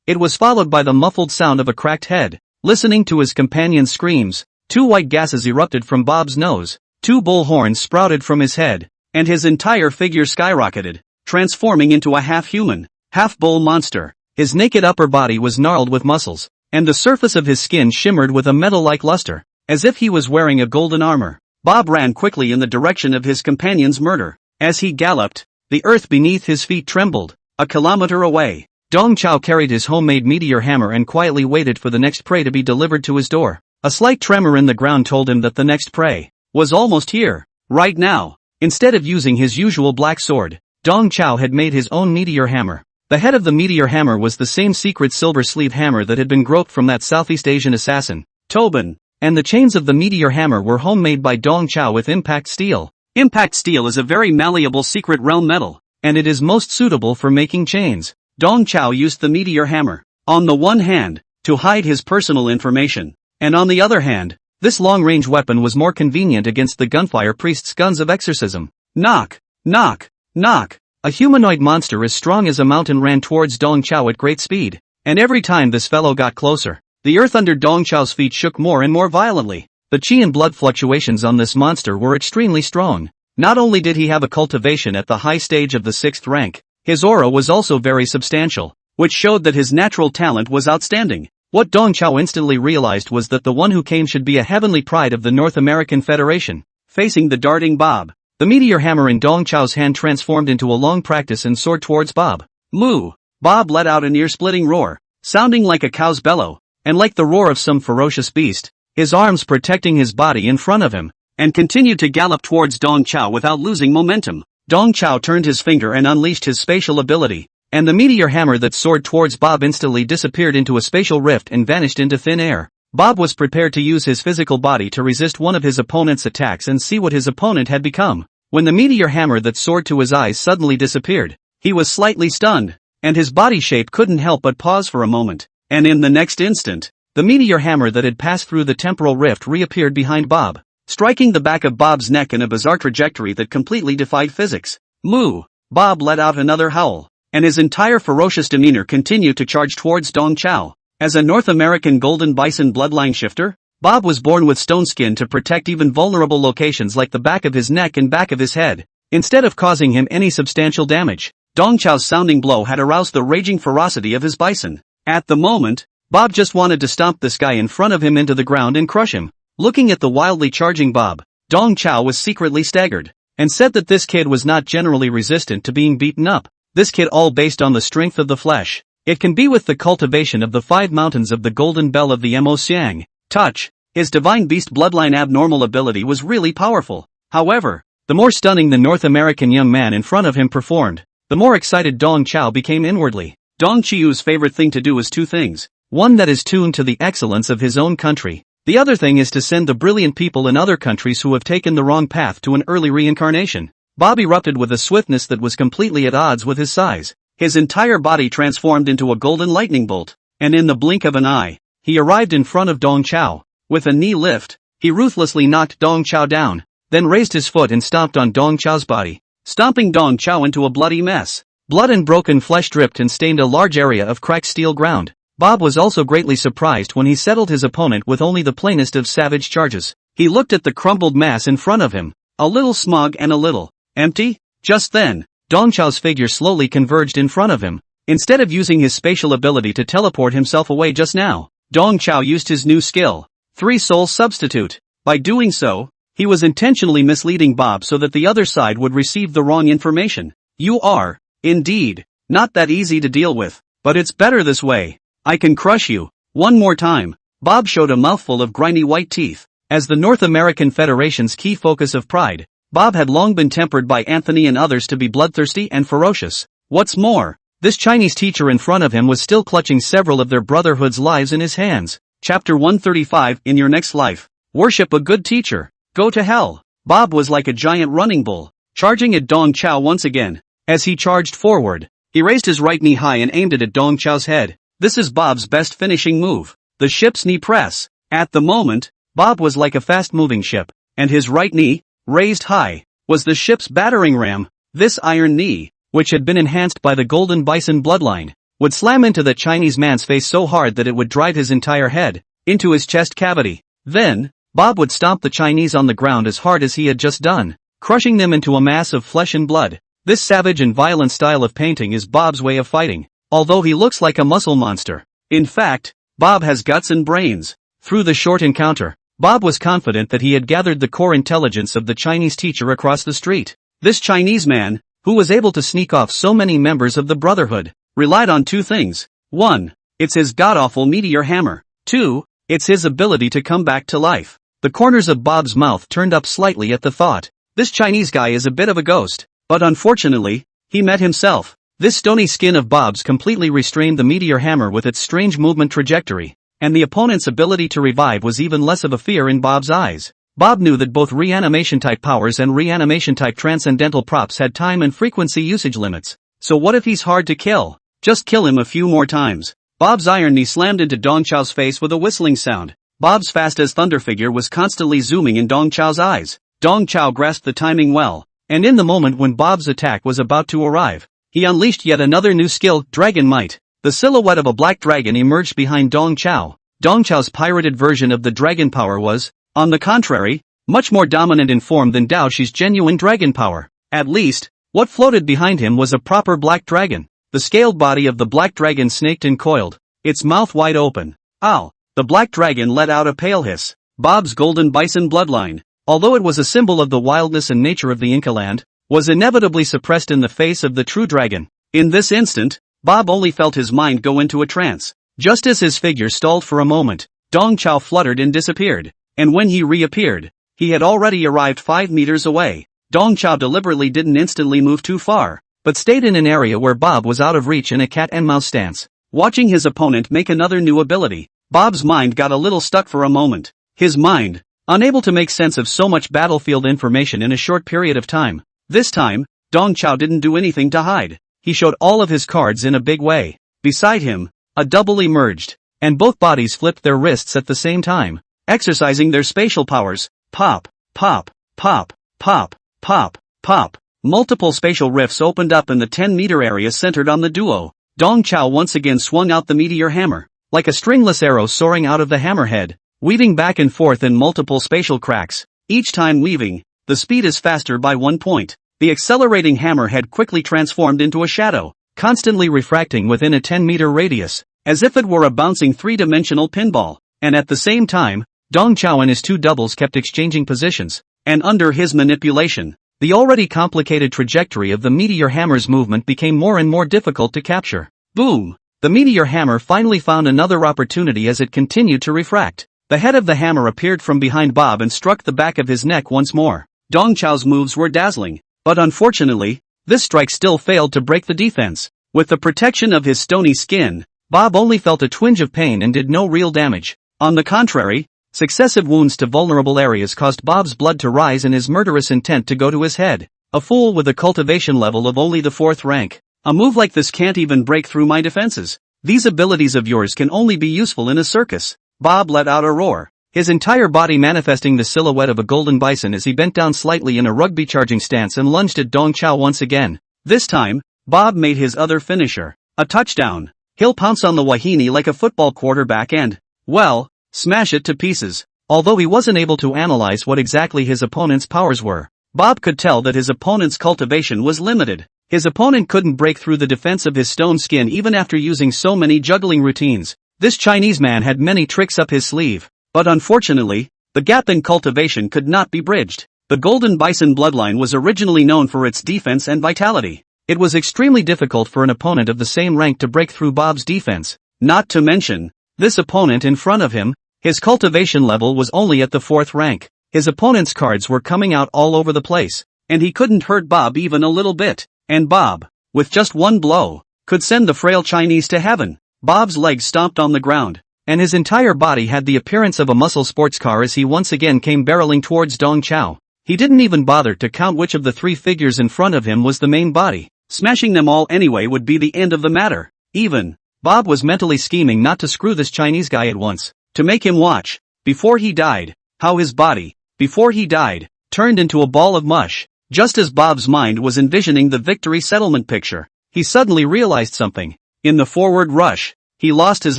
It was followed by the muffled sound of a cracked head. Listening to his companion's screams, 2 white gases erupted from Bob's nose, 2 bull horns sprouted from his head, and his entire figure skyrocketed, transforming into a half-human, half-bull monster. His naked upper body was gnarled with muscles, and the surface of his skin shimmered with a metal-like luster, as if he was wearing a golden armor. Bob ran quickly in the direction of his companion's murder. As he galloped, the earth beneath his feet trembled. A kilometer away, Dong Chao carried his homemade meteor hammer and quietly waited for the next prey to be delivered to his door. A slight tremor in the ground told him that the next prey was almost here, right now. Instead of using his usual black sword, Dong Chao had made his own meteor hammer. The head of the meteor hammer was the same secret silver sleeve hammer that had been groped from that Southeast Asian assassin, Tobin, and the chains of the meteor hammer were homemade by Dong Chao with impact steel. Impact steel is a very malleable secret realm metal, and it is most suitable for making chains. Dong Chao used the meteor hammer, on the one hand, to hide his personal information, and on the other hand, this long-range weapon was more convenient against the gunfire priest's guns of exorcism. Knock, knock, knock. A humanoid monster as strong as a mountain ran towards Dong Chao at great speed, and every time this fellow got closer, the earth under Dong Chao's feet shook more and more violently. The chi and blood fluctuations on this monster were extremely strong. Not only did he have a cultivation at the high stage of the 6th rank, his aura was also very substantial, which showed that his natural talent was outstanding. What Dong Chao instantly realized was that the one who came should be a heavenly pride of the North American Federation. Facing the darting Bob, the meteor hammer in Dong Chao's hand transformed into a long practice and soared towards Bob. Moo! Bob let out an ear-splitting roar, sounding like a cow's bellow, and like the roar of some ferocious beast, his arms protecting his body in front of him, and continued to gallop towards Dong Chao without losing momentum. Dong Chao turned his finger and unleashed his spatial ability, and the meteor hammer that soared towards Bob instantly disappeared into a spatial rift and vanished into thin air. Bob was prepared to use his physical body to resist one of his opponent's attacks and see what his opponent had become. When the meteor hammer that soared to his eyes suddenly disappeared, he was slightly stunned, and his body shape couldn't help but pause for a moment. And in the next instant, the meteor hammer that had passed through the temporal rift reappeared behind Bob, striking the back of Bob's neck in a bizarre trajectory that completely defied physics. Moo! Bob let out another howl, and his entire ferocious demeanor continued to charge towards Dong Chao. As a North American golden bison bloodline shifter, Bob was born with stone skin to protect even vulnerable locations like the back of his neck and back of his head. Instead of causing him any substantial damage, Dong Chao's sounding blow had aroused the raging ferocity of his bison. At the moment, Bob just wanted to stomp this guy in front of him into the ground and crush him. Looking at the wildly charging Bob, Dong Chao was secretly staggered, and said that this kid was not generally resistant to being beaten up. This kid all based on the strength of the flesh. It can be with the cultivation of the 5 mountains of the golden bell of the Mo Xiang. Touch. His divine beast bloodline abnormal ability was really powerful. However, the more stunning the North American young man in front of him performed, the more excited Dong Chao became inwardly. Dong Chiu's favorite thing to do is 2 things. One that is tuned to the excellence of his own country. The other thing is to send the brilliant people in other countries who have taken the wrong path to an early reincarnation. Bob erupted with a swiftness that was completely at odds with his size. His entire body transformed into a golden lightning bolt, and in the blink of an eye, he arrived in front of Dong Chao. With a knee lift, he ruthlessly knocked Dong Chao down, then raised his foot and stomped on Dong Chao's body, stomping Dong Chao into a bloody mess. Blood and broken flesh dripped and stained a large area of cracked steel ground. Bob was also greatly surprised when he settled his opponent with only the plainest of savage charges. He looked at the crumbled mass in front of him, a little smug and a little empty. Just then, Dong Chao's figure slowly converged in front of him. Instead of using his spatial ability to teleport himself away just now, Dong Chao used his new skill, 3-soul substitute. By doing so, he was intentionally misleading Bob so that the other side would receive the wrong information. You are, indeed, not that easy to deal with, but it's better this way. I can crush you. One more time. Bob showed a mouthful of grimy white teeth. As the North American Federation's key focus of pride, Bob had long been tempered by Anthony and others to be bloodthirsty and ferocious. What's more, this Chinese teacher in front of him was still clutching several of their brotherhood's lives in his hands. Chapter 135. In your next life, worship a good teacher. Go to hell. Bob was like a giant running bull, charging at Dong Chao once again. As he charged forward, he raised his right knee high and aimed it at Dong Chao's head. This is Bob's best finishing move, the ship's knee press. At the moment, Bob was like a fast-moving ship, and his right knee, raised high, was the ship's battering ram. This iron knee, which had been enhanced by the golden bison bloodline, would slam into the Chinese man's face so hard that it would drive his entire head into his chest cavity. Then, Bob would stomp the Chinese on the ground as hard as he had just done, crushing them into a mass of flesh and blood. This savage and violent style of painting is Bob's way of fighting. Although he looks like a muscle monster, in fact, Bob has guts and brains. Through the short encounter, Bob was confident that he had gathered the core intelligence of the Chinese teacher across the street. This Chinese man, who was able to sneak off so many members of the Brotherhood, relied on 2 things. 1. It's his god-awful meteor hammer. 2. It's his ability to come back to life. The corners of Bob's mouth turned up slightly at the thought. This Chinese guy is a bit of a ghost, but unfortunately, he met himself. This stony skin of Bob's completely restrained the meteor hammer with its strange movement trajectory, and the opponent's ability to revive was even less of a fear in Bob's eyes. Bob knew that both reanimation-type powers and reanimation-type transcendental props had time and frequency usage limits. So what if he's hard to kill? Just kill him a few more times. Bob's iron knee slammed into Dong Chao's face with a whistling sound. Bob's fast-as-thunder figure was constantly zooming in Dong Chao's eyes. Dong Chao grasped the timing well, and in the moment when Bob's attack was about to arrive, he unleashed yet another new skill, Dragon Might. The silhouette of a black dragon emerged behind Dong Chao. Dong Chao's pirated version of the dragon power was, on the contrary, much more dominant in form than Dao Shi's genuine dragon power. At least, what floated behind him was a proper black dragon. The scaled body of the black dragon snaked and coiled, its mouth wide open. Ow! The black dragon let out a pale hiss. Bob's golden bison bloodline, although it was a symbol of the wildness and nature of the Inca land, was inevitably suppressed in the face of the true dragon. In this instant, Bob only felt his mind go into a trance. Just as his figure stalled for a moment, Dong Chao fluttered and disappeared, and when he reappeared, he had already arrived 5 meters away. Dong Chao deliberately didn't instantly move too far, but stayed in an area where Bob was out of reach in a cat-and-mouse stance. Watching his opponent make another new ability, Bob's mind got a little stuck for a moment. His mind, unable to make sense of so much battlefield information in a short period of time. This time, Dong Chao didn't do anything to hide. He showed all of his cards in a big way. Beside him, a double emerged, and both bodies flipped their wrists at the same time, exercising their spatial powers. Pop, pop, pop, pop, pop, pop. Multiple spatial rifts opened up in the 10-meter area centered on the duo. Dong Chao once again swung out the meteor hammer, like a stringless arrow soaring out of the hammerhead, weaving back and forth in multiple spatial cracks. Each time weaving, the speed is faster by 1 point. The accelerating hammerhead quickly transformed into a shadow, constantly refracting within a 10-meter radius, as if it were a bouncing three-dimensional pinball. And at the same time, Dong Chao and his two doubles kept exchanging positions, and under his manipulation, the already complicated trajectory of the meteor hammer's movement became more and more difficult to capture. Boom! The meteor hammer finally found another opportunity as it continued to refract. The head of the hammer appeared from behind Bob and struck the back of his neck once more. Dong Chao's moves were dazzling, but unfortunately, this strike still failed to break the defense. With the protection of his stony skin, Bob only felt a twinge of pain and did no real damage. On the contrary, successive wounds to vulnerable areas caused Bob's blood to rise and his murderous intent to go to his head. A fool with a cultivation level of only the 4th rank. A move like this can't even break through my defenses. These abilities of yours can only be useful in a circus. Bob let out a roar, his entire body manifesting the silhouette of a golden bison as he bent down slightly in a rugby charging stance and lunged at Dong Chao once again. This time, Bob made his other finisher, a touchdown. He'll pounce on the Wahine like a football quarterback and, well, smash it to pieces. Although he wasn't able to analyze what exactly his opponent's powers were, Bob could tell that his opponent's cultivation was limited. His opponent couldn't break through the defense of his stone skin even after using so many juggling routines. This Chinese man had many tricks up his sleeve, but unfortunately, the gap in cultivation could not be bridged. The Golden Bison bloodline was originally known for its defense and vitality. It was extremely difficult for an opponent of the same rank to break through Bob's defense. Not to mention, this opponent in front of him, his cultivation level was only at the 4th rank. His opponent's cards were coming out all over the place, and he couldn't hurt Bob even a little bit. And Bob, with just one blow, could send the frail Chinese to heaven. Bob's legs stomped on the ground, and his entire body had the appearance of a muscle sports car as he once again came barreling towards Dong Chao. He didn't even bother to count which of the 3 figures in front of him was the main body. Smashing them all anyway would be the end of the matter. Even, Bob was mentally scheming not to screw this Chinese guy at once, to make him watch, before he died, how his body, before he died, turned into a ball of mush. Just as Bob's mind was envisioning the victory settlement picture, he suddenly realized something. In the forward rush, he lost his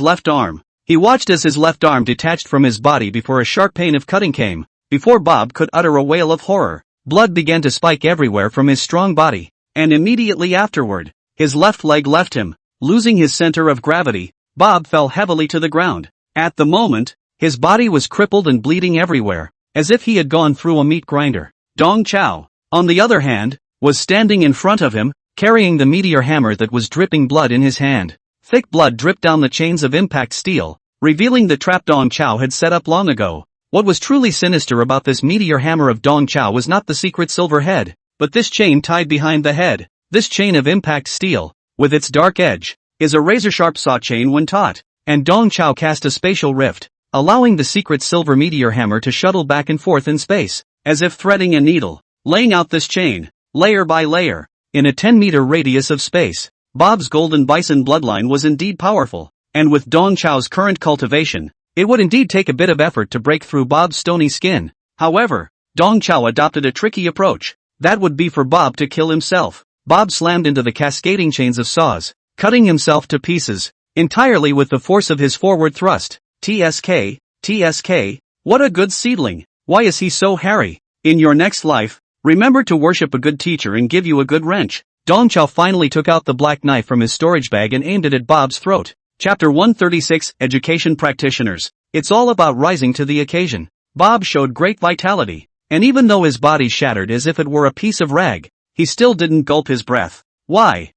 left arm. He watched as his left arm detached from his body before a sharp pain of cutting came. Before Bob could utter a wail of horror, blood began to spike everywhere from his strong body, and immediately afterward, his left leg left him. Losing his center of gravity, Bob fell heavily to the ground. At the moment, his body was crippled and bleeding everywhere, as if he had gone through a meat grinder. Dong Chao, on the other hand, was standing in front of him, carrying the meteor hammer that was dripping blood in his hand. Thick blood dripped down the chains of impact steel, revealing the trap Dong Chao had set up long ago. What was truly sinister about this meteor hammer of Dong Chao was not the secret silver head, but this chain tied behind the head. This chain of impact steel, with its dark edge, is a razor-sharp saw chain when taut, and Dong Chao cast a spatial rift, allowing the secret silver meteor hammer to shuttle back and forth in space, as if threading a needle, laying out this chain, layer by layer, in a 10-meter radius of space. Bob's Golden Bison bloodline was indeed powerful, and with Dong Chao's current cultivation, it would indeed take a bit of effort to break through Bob's stony skin. However, Dong Chao adopted a tricky approach. That would be for Bob to kill himself. Bob slammed into the cascading chains of saws, cutting himself to pieces, entirely with the force of his forward thrust. TSK, TSK, what a good seedling. Why is he so hairy? In your next life, remember to worship a good teacher and give you a good wrench. Dong Chao finally took out the black knife from his storage bag and aimed it at Bob's throat. Chapter 136, Education Practitioners. It's all about rising to the occasion. Bob showed great vitality, and even though his body shattered as if it were a piece of rag, he still didn't gulp his breath. Why?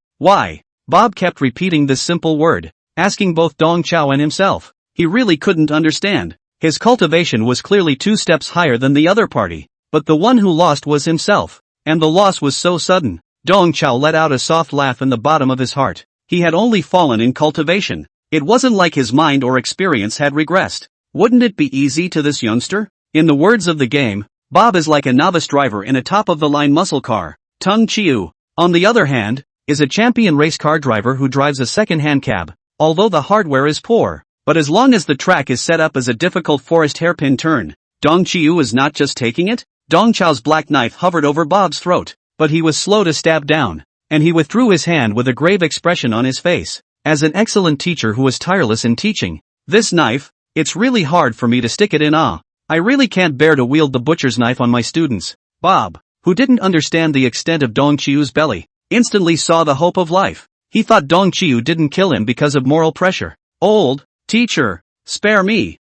Bob kept repeating this simple word, asking both Dong Chao and himself. He really couldn't understand. His cultivation was clearly 2 steps higher than the other party, but the one who lost was himself. And the loss was so sudden. Dong Chao let out a soft laugh in the bottom of his heart. He had only fallen in cultivation. It wasn't like his mind or experience had regressed. Wouldn't it be easy to this youngster? In the words of the game, Bob is like a novice driver in a top-of-the-line muscle car. Tung Chiu, on the other hand, is a champion race car driver who drives a second-hand cab, although the hardware is poor. But as long as the track is set up as a difficult forest hairpin turn, Dong Chiu is not just taking it. Dong Chao's black knife hovered over Bob's throat, but he was slow to stab down, and he withdrew his hand with a grave expression on his face. As an excellent teacher who was tireless in teaching this knife, it's really hard for me to stick it in. I really can't bear to wield the butcher's knife on my students. Bob, who didn't understand the extent of Dong Chiu's belly, instantly saw the hope of life. He thought Dong Chiu didn't kill him because of moral pressure. Old teacher, spare me,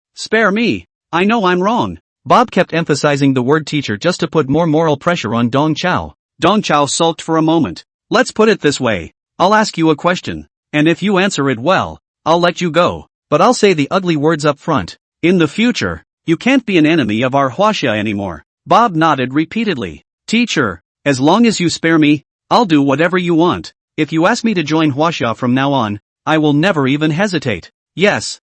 I know I'm wrong. Bob kept emphasizing the word teacher just to put more moral pressure on Dong Chao. Dong Chao sulked for a moment. Let's put it this way. I'll ask you a question, and if you answer it well, I'll let you go. But I'll say the ugly words up front. In the future, you can't be an enemy of our Huaxia anymore. Bob nodded repeatedly. Teacher, as long as you spare me, I'll do whatever you want. If you ask me to join Huaxia from now on, I will never even hesitate. Yes.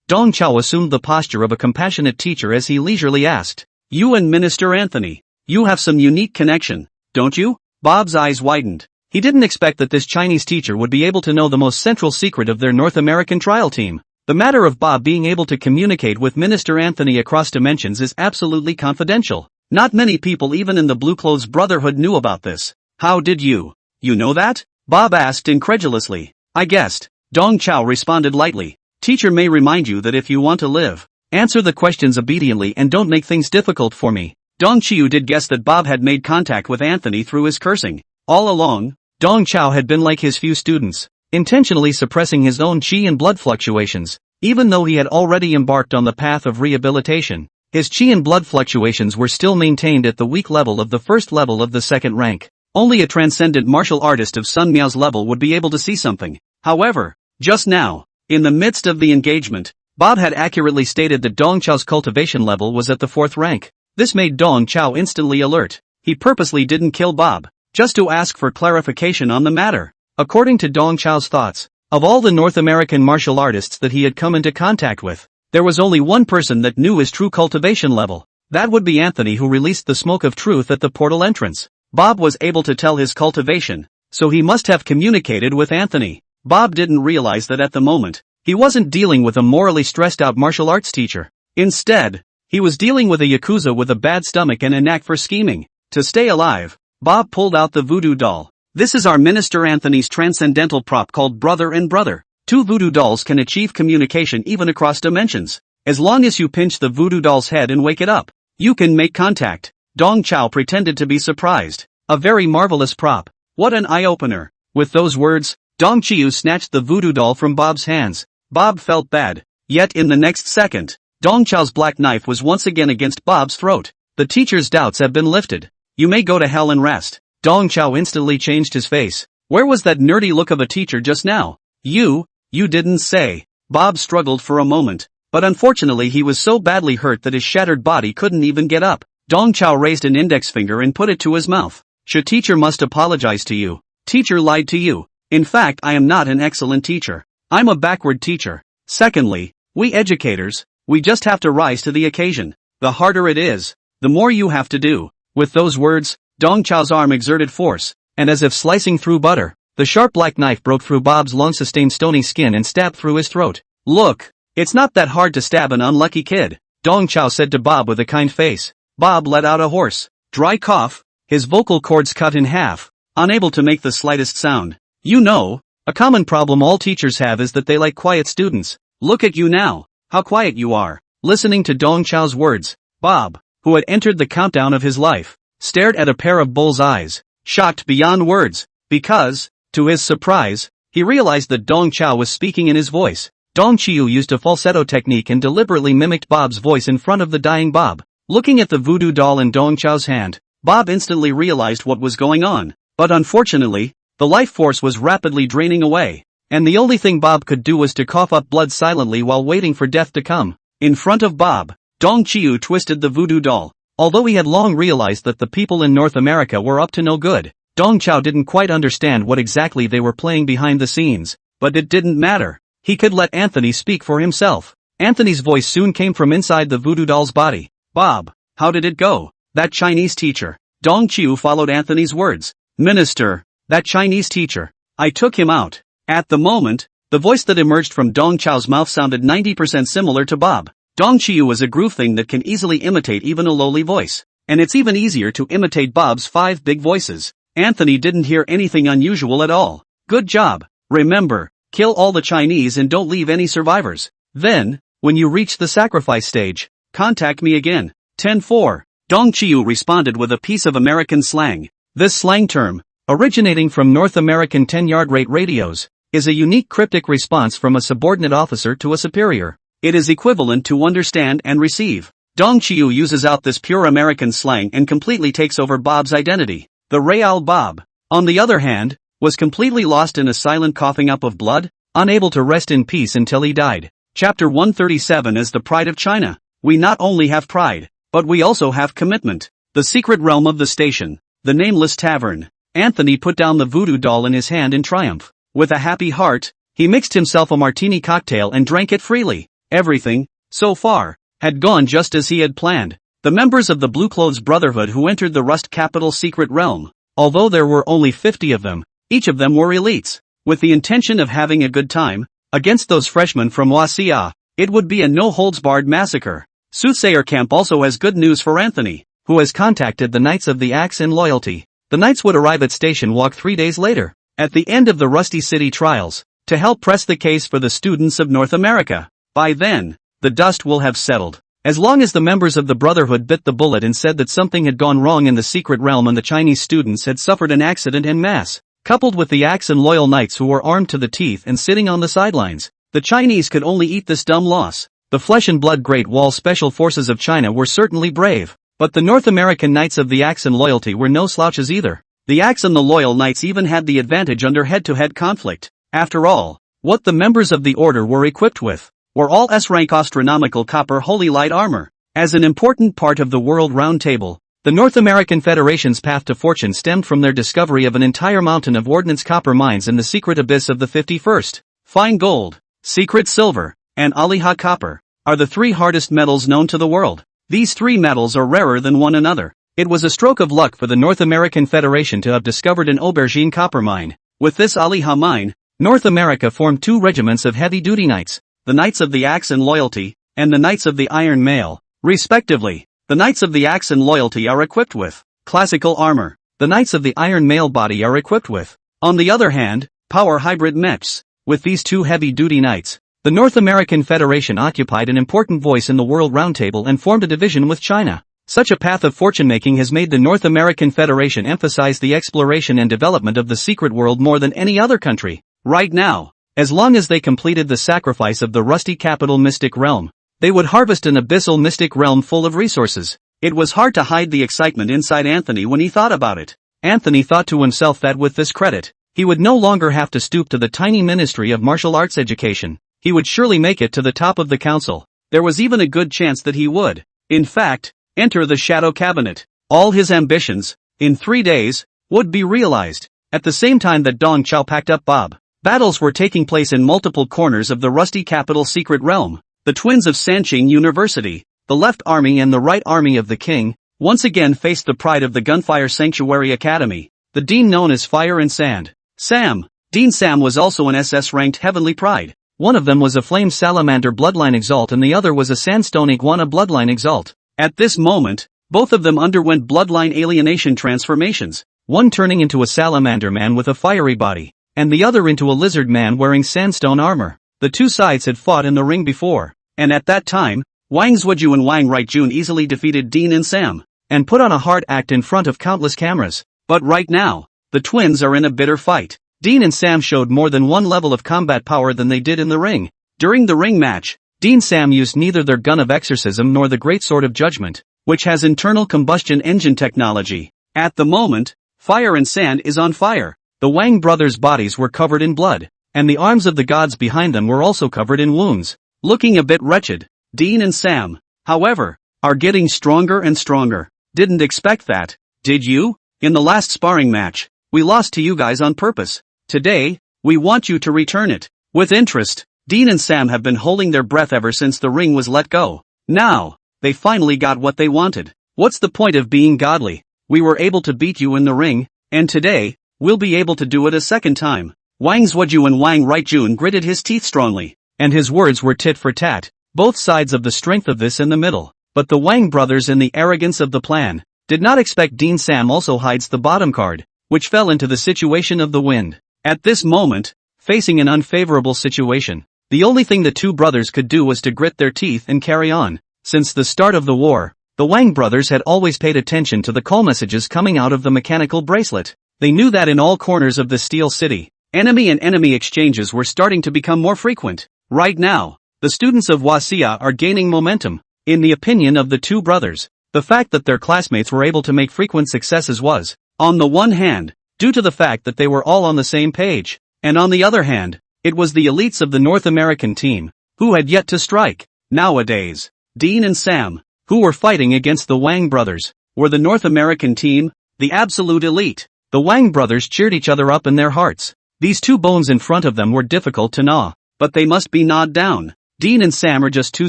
Dong Chao assumed the posture of a compassionate teacher as he leisurely asked. You and Minister Anthony, you have some unique connection, don't you? Bob's eyes widened. He didn't expect that this Chinese teacher would be able to know the most central secret of their North American trial team. The matter of Bob being able to communicate with Minister Anthony across dimensions is absolutely confidential. Not many people even in the Blue Clothes Brotherhood knew about this. How did you know that? Bob asked incredulously. I guessed. Dong Chao responded lightly. Teacher may remind you that if you want to live, answer the questions obediently and don't make things difficult for me. Dong Chiu did guess that Bob had made contact with Anthony through his cursing. All along, Dong Chao had been like his few students, intentionally suppressing his own chi and blood fluctuations. Even though he had already embarked on the path of rehabilitation, his chi and blood fluctuations were still maintained at the weak level of the first level of the second rank. Only a transcendent martial artist of Sun Miao's level would be able to see something. However, just now, in the midst of the engagement, Bob had accurately stated that Dong Chao's cultivation level was at the 4th rank. This made Dong Chao instantly alert. He purposely didn't kill Bob, just to ask for clarification on the matter. According to Dong Chao's thoughts, of all the North American martial artists that he had come into contact with, there was only one person that knew his true cultivation level. That would be Anthony, who released the smoke of truth at the portal entrance. Bob was able to tell his cultivation, so he must have communicated with Anthony. Bob didn't realize that at the moment, he wasn't dealing with a morally stressed out martial arts teacher. Instead, he was dealing with a yakuza with a bad stomach and a knack for scheming. To stay alive, Bob pulled out the voodoo doll. This is our Minister Anthony's transcendental prop called Brother and Brother. 2 voodoo dolls can achieve communication even across dimensions. As long as you pinch the voodoo doll's head and wake it up, you can make contact. Dong Chao pretended to be surprised. A very marvelous prop. What an eye-opener. With those words, Dong Chiu snatched the voodoo doll from Bob's hands. Bob felt bad. Yet in the next second, Dong Chao's black knife was once again against Bob's throat. The teacher's doubts have been lifted. You may go to hell and rest. Dong Chao instantly changed his face. Where was that nerdy look of a teacher just now? You didn't say. Bob struggled for a moment, but unfortunately he was so badly hurt that his shattered body couldn't even get up. Dong Chao raised an index finger and put it to his mouth. Teacher must apologize to you. Teacher lied to you. In fact, I am not an excellent teacher. I'm a backward teacher. Secondly, we educators, we just have to rise to the occasion. The harder it is, the more you have to do. With those words, Dong Chao's arm exerted force, and as if slicing through butter, the sharp black knife broke through Bob's long-sustained stony skin and stabbed through his throat. Look, it's not that hard to stab an unlucky kid, Dong Chao said to Bob with a kind face. Bob let out a hoarse, dry cough, his vocal cords cut in half, unable to make the slightest sound. You know, a common problem all teachers have is that they like quiet students. Look at you now, how quiet you are. Listening to Dong Chao's words, Bob, who had entered the countdown of his life, stared at a pair of bull's eyes, shocked beyond words, because, to his surprise, he realized that Dong Chao was speaking in his voice. Dong Chiu used a falsetto technique and deliberately mimicked Bob's voice in front of the dying Bob. Looking at the voodoo doll in Dong Chao's hand, Bob instantly realized what was going on. But unfortunately, the life force was rapidly draining away, and the only thing Bob could do was to cough up blood silently while waiting for death to come. In front of Bob, Dong Chiu twisted the voodoo doll. Although he had long realized that the people in North America were up to no good, Dong Chao didn't quite understand what exactly they were playing behind the scenes. But it didn't matter. He could let Anthony speak for himself. Anthony's voice soon came from inside the voodoo doll's body. Bob, how did it go? That Chinese teacher. Dong Chiu followed Anthony's words. Minister, that Chinese teacher. I took him out. At the moment, the voice that emerged from Dong Chao's mouth sounded 90% similar to Bob. Dong Chiu is a groove thing that can easily imitate even a lowly voice. And it's even easier to imitate Bob's 5 big voices. Anthony didn't hear anything unusual at all. Good job. Remember, kill all the Chinese and don't leave any survivors. Then, when you reach the sacrifice stage, contact me again. 10-4. Dong Chiu responded with a piece of American slang. This slang term, originating from North American 10-yard rate radios, is a unique cryptic response from a subordinate officer to a superior. It is equivalent to understand and receive. Dong Chiu uses out this pure American slang and completely takes over Bob's identity. The Real Bob, on the other hand, was completely lost in a silent coughing up of blood, unable to rest in peace until he died. Chapter 137 is the pride of China. We not only have pride, but we also have commitment. The secret realm of the station, the nameless tavern. Anthony put down the voodoo doll in his hand in triumph. With a happy heart, he mixed himself a martini cocktail and drank it freely. Everything, so far, had gone just as he had planned. The members of the Blue Clothes Brotherhood who entered the Rust Capital secret realm, although there were only 50 of them, each of them were elites, with the intention of having a good time. Against those freshmen from Wasia, it would be a no-holds-barred massacre. Soothsayer Camp also has good news for Anthony, who has contacted the Knights of the Axe in loyalty. The Knights would arrive at Station Walk 3 days later, at the end of the Rusty City trials, to help press the case for the students of North America. By then, the dust will have settled. As long as the members of the Brotherhood bit the bullet and said that something had gone wrong in the secret realm and the Chinese students had suffered an accident en masse, coupled with the Axe and loyal Knights who were armed to the teeth and sitting on the sidelines, the Chinese could only eat this dumb loss. The flesh and blood Great Wall Special Forces of China were certainly brave, but the North American Knights of the Axe and loyalty were no slouches either. The Axe and the loyal Knights even had the advantage under head-to-head conflict. After all, what the members of the Order were equipped with were all S-rank astronomical copper holy light armor. As an important part of the World Round Table, the North American Federation's path to fortune stemmed from their discovery of an entire mountain of ordnance copper mines in the secret abyss of the 51st. Fine gold, secret silver, and Aliha copper are the 3 hardest metals known to the world. These 3 metals are rarer than one another. It was a stroke of luck for the North American Federation to have discovered an aubergine copper mine. With this Aliha mine, North America formed 2 regiments of heavy-duty knights, the Knights of the Axe and Loyalty, and the Knights of the Iron Mail, respectively. The Knights of the Axe and Loyalty are equipped with classical armor. The Knights of the Iron Mail body are equipped with, on the other hand, power hybrid mechs. With these 2 heavy-duty knights, the North American Federation occupied an important voice in the World Roundtable and formed a division with China. Such a path of fortune-making has made the North American Federation emphasize the exploration and development of the secret world more than any other country. Right now, as long as they completed the sacrifice of the Rusty Capital Mystic Realm, they would harvest an abyssal mystic realm full of resources. It was hard to hide the excitement inside Anthony when he thought about it. Anthony thought to himself that with this credit, he would no longer have to stoop to the tiny Ministry of Martial Arts Education. He would surely make it to the top of the council. There was even a good chance that he would, in fact, enter the Shadow Cabinet. All his ambitions, in 3 days, would be realized. At the same time that Dong Chao packed up Bob, battles were taking place in multiple corners of the Rusty Capital secret realm. The twins of Sanqing University, the Left Army and the Right Army of the King, once again faced the pride of the Gunfire Sanctuary Academy, the dean known as Fire and Sand. Sam. Dean Sam was also an SS-ranked Heavenly Pride. One of them was a Flame Salamander Bloodline Exalt and the other was a Sandstone Iguana Bloodline Exalt. At this moment, both of them underwent bloodline alienation transformations, one turning into a salamander man with a fiery body, and the other into a lizard man wearing sandstone armor. The 2 sides had fought in the ring before, and at that time, Wang Zhuju and Wang Rightjun easily defeated Dean and Sam, and put on a hard act in front of countless cameras. But right now, the twins are in a bitter fight. Dean and Sam showed more than one level of combat power than they did in the ring. During the ring match, Dean Sam used neither their gun of exorcism nor the great sword of judgment, which has internal combustion engine technology. At the moment, Fire and Sand is on fire. The Wang brothers' bodies were covered in blood, and the arms of the gods behind them were also covered in wounds, looking a bit wretched. Dean and Sam, however, are getting stronger and stronger. Didn't expect that, did you? In the last sparring match, we lost to you guys on purpose. Today, we want you to return it. With interest, Dean and Sam have been holding their breath ever since the ring was let go. Now, they finally got what they wanted. What's the point of being godly? We were able to beat you in the ring, and today, we'll be able to do it a second time. Wang Zhuoju and Wang Rightjun gritted his teeth strongly, and his words were tit for tat, both sides of the strength of this in the middle. But the Wang brothers in the arrogance of the plan, did not expect Dean Sam also hides the bottom card, which fell into the situation of the wind. At this moment, facing an unfavorable situation, the only thing the two brothers could do was to grit their teeth and carry on. Since the start of the war, the Wang brothers had always paid attention to the call messages coming out of the mechanical bracelet. They knew that in all corners of the Steel City, enemy and enemy exchanges were starting to become more frequent. Right now, the students of Wasia are gaining momentum. In the opinion of the two brothers, the fact that their classmates were able to make frequent successes was, on the one hand, due to the fact that they were all on the same page, and on the other hand, it was the elites of the North American team, who had yet to strike. Nowadays, Dean and Sam, who were fighting against the Wang brothers, were the North American team, the absolute elite. The Wang brothers cheered each other up in their hearts. These two bones in front of them were difficult to gnaw, but they must be gnawed down. Dean and Sam are just too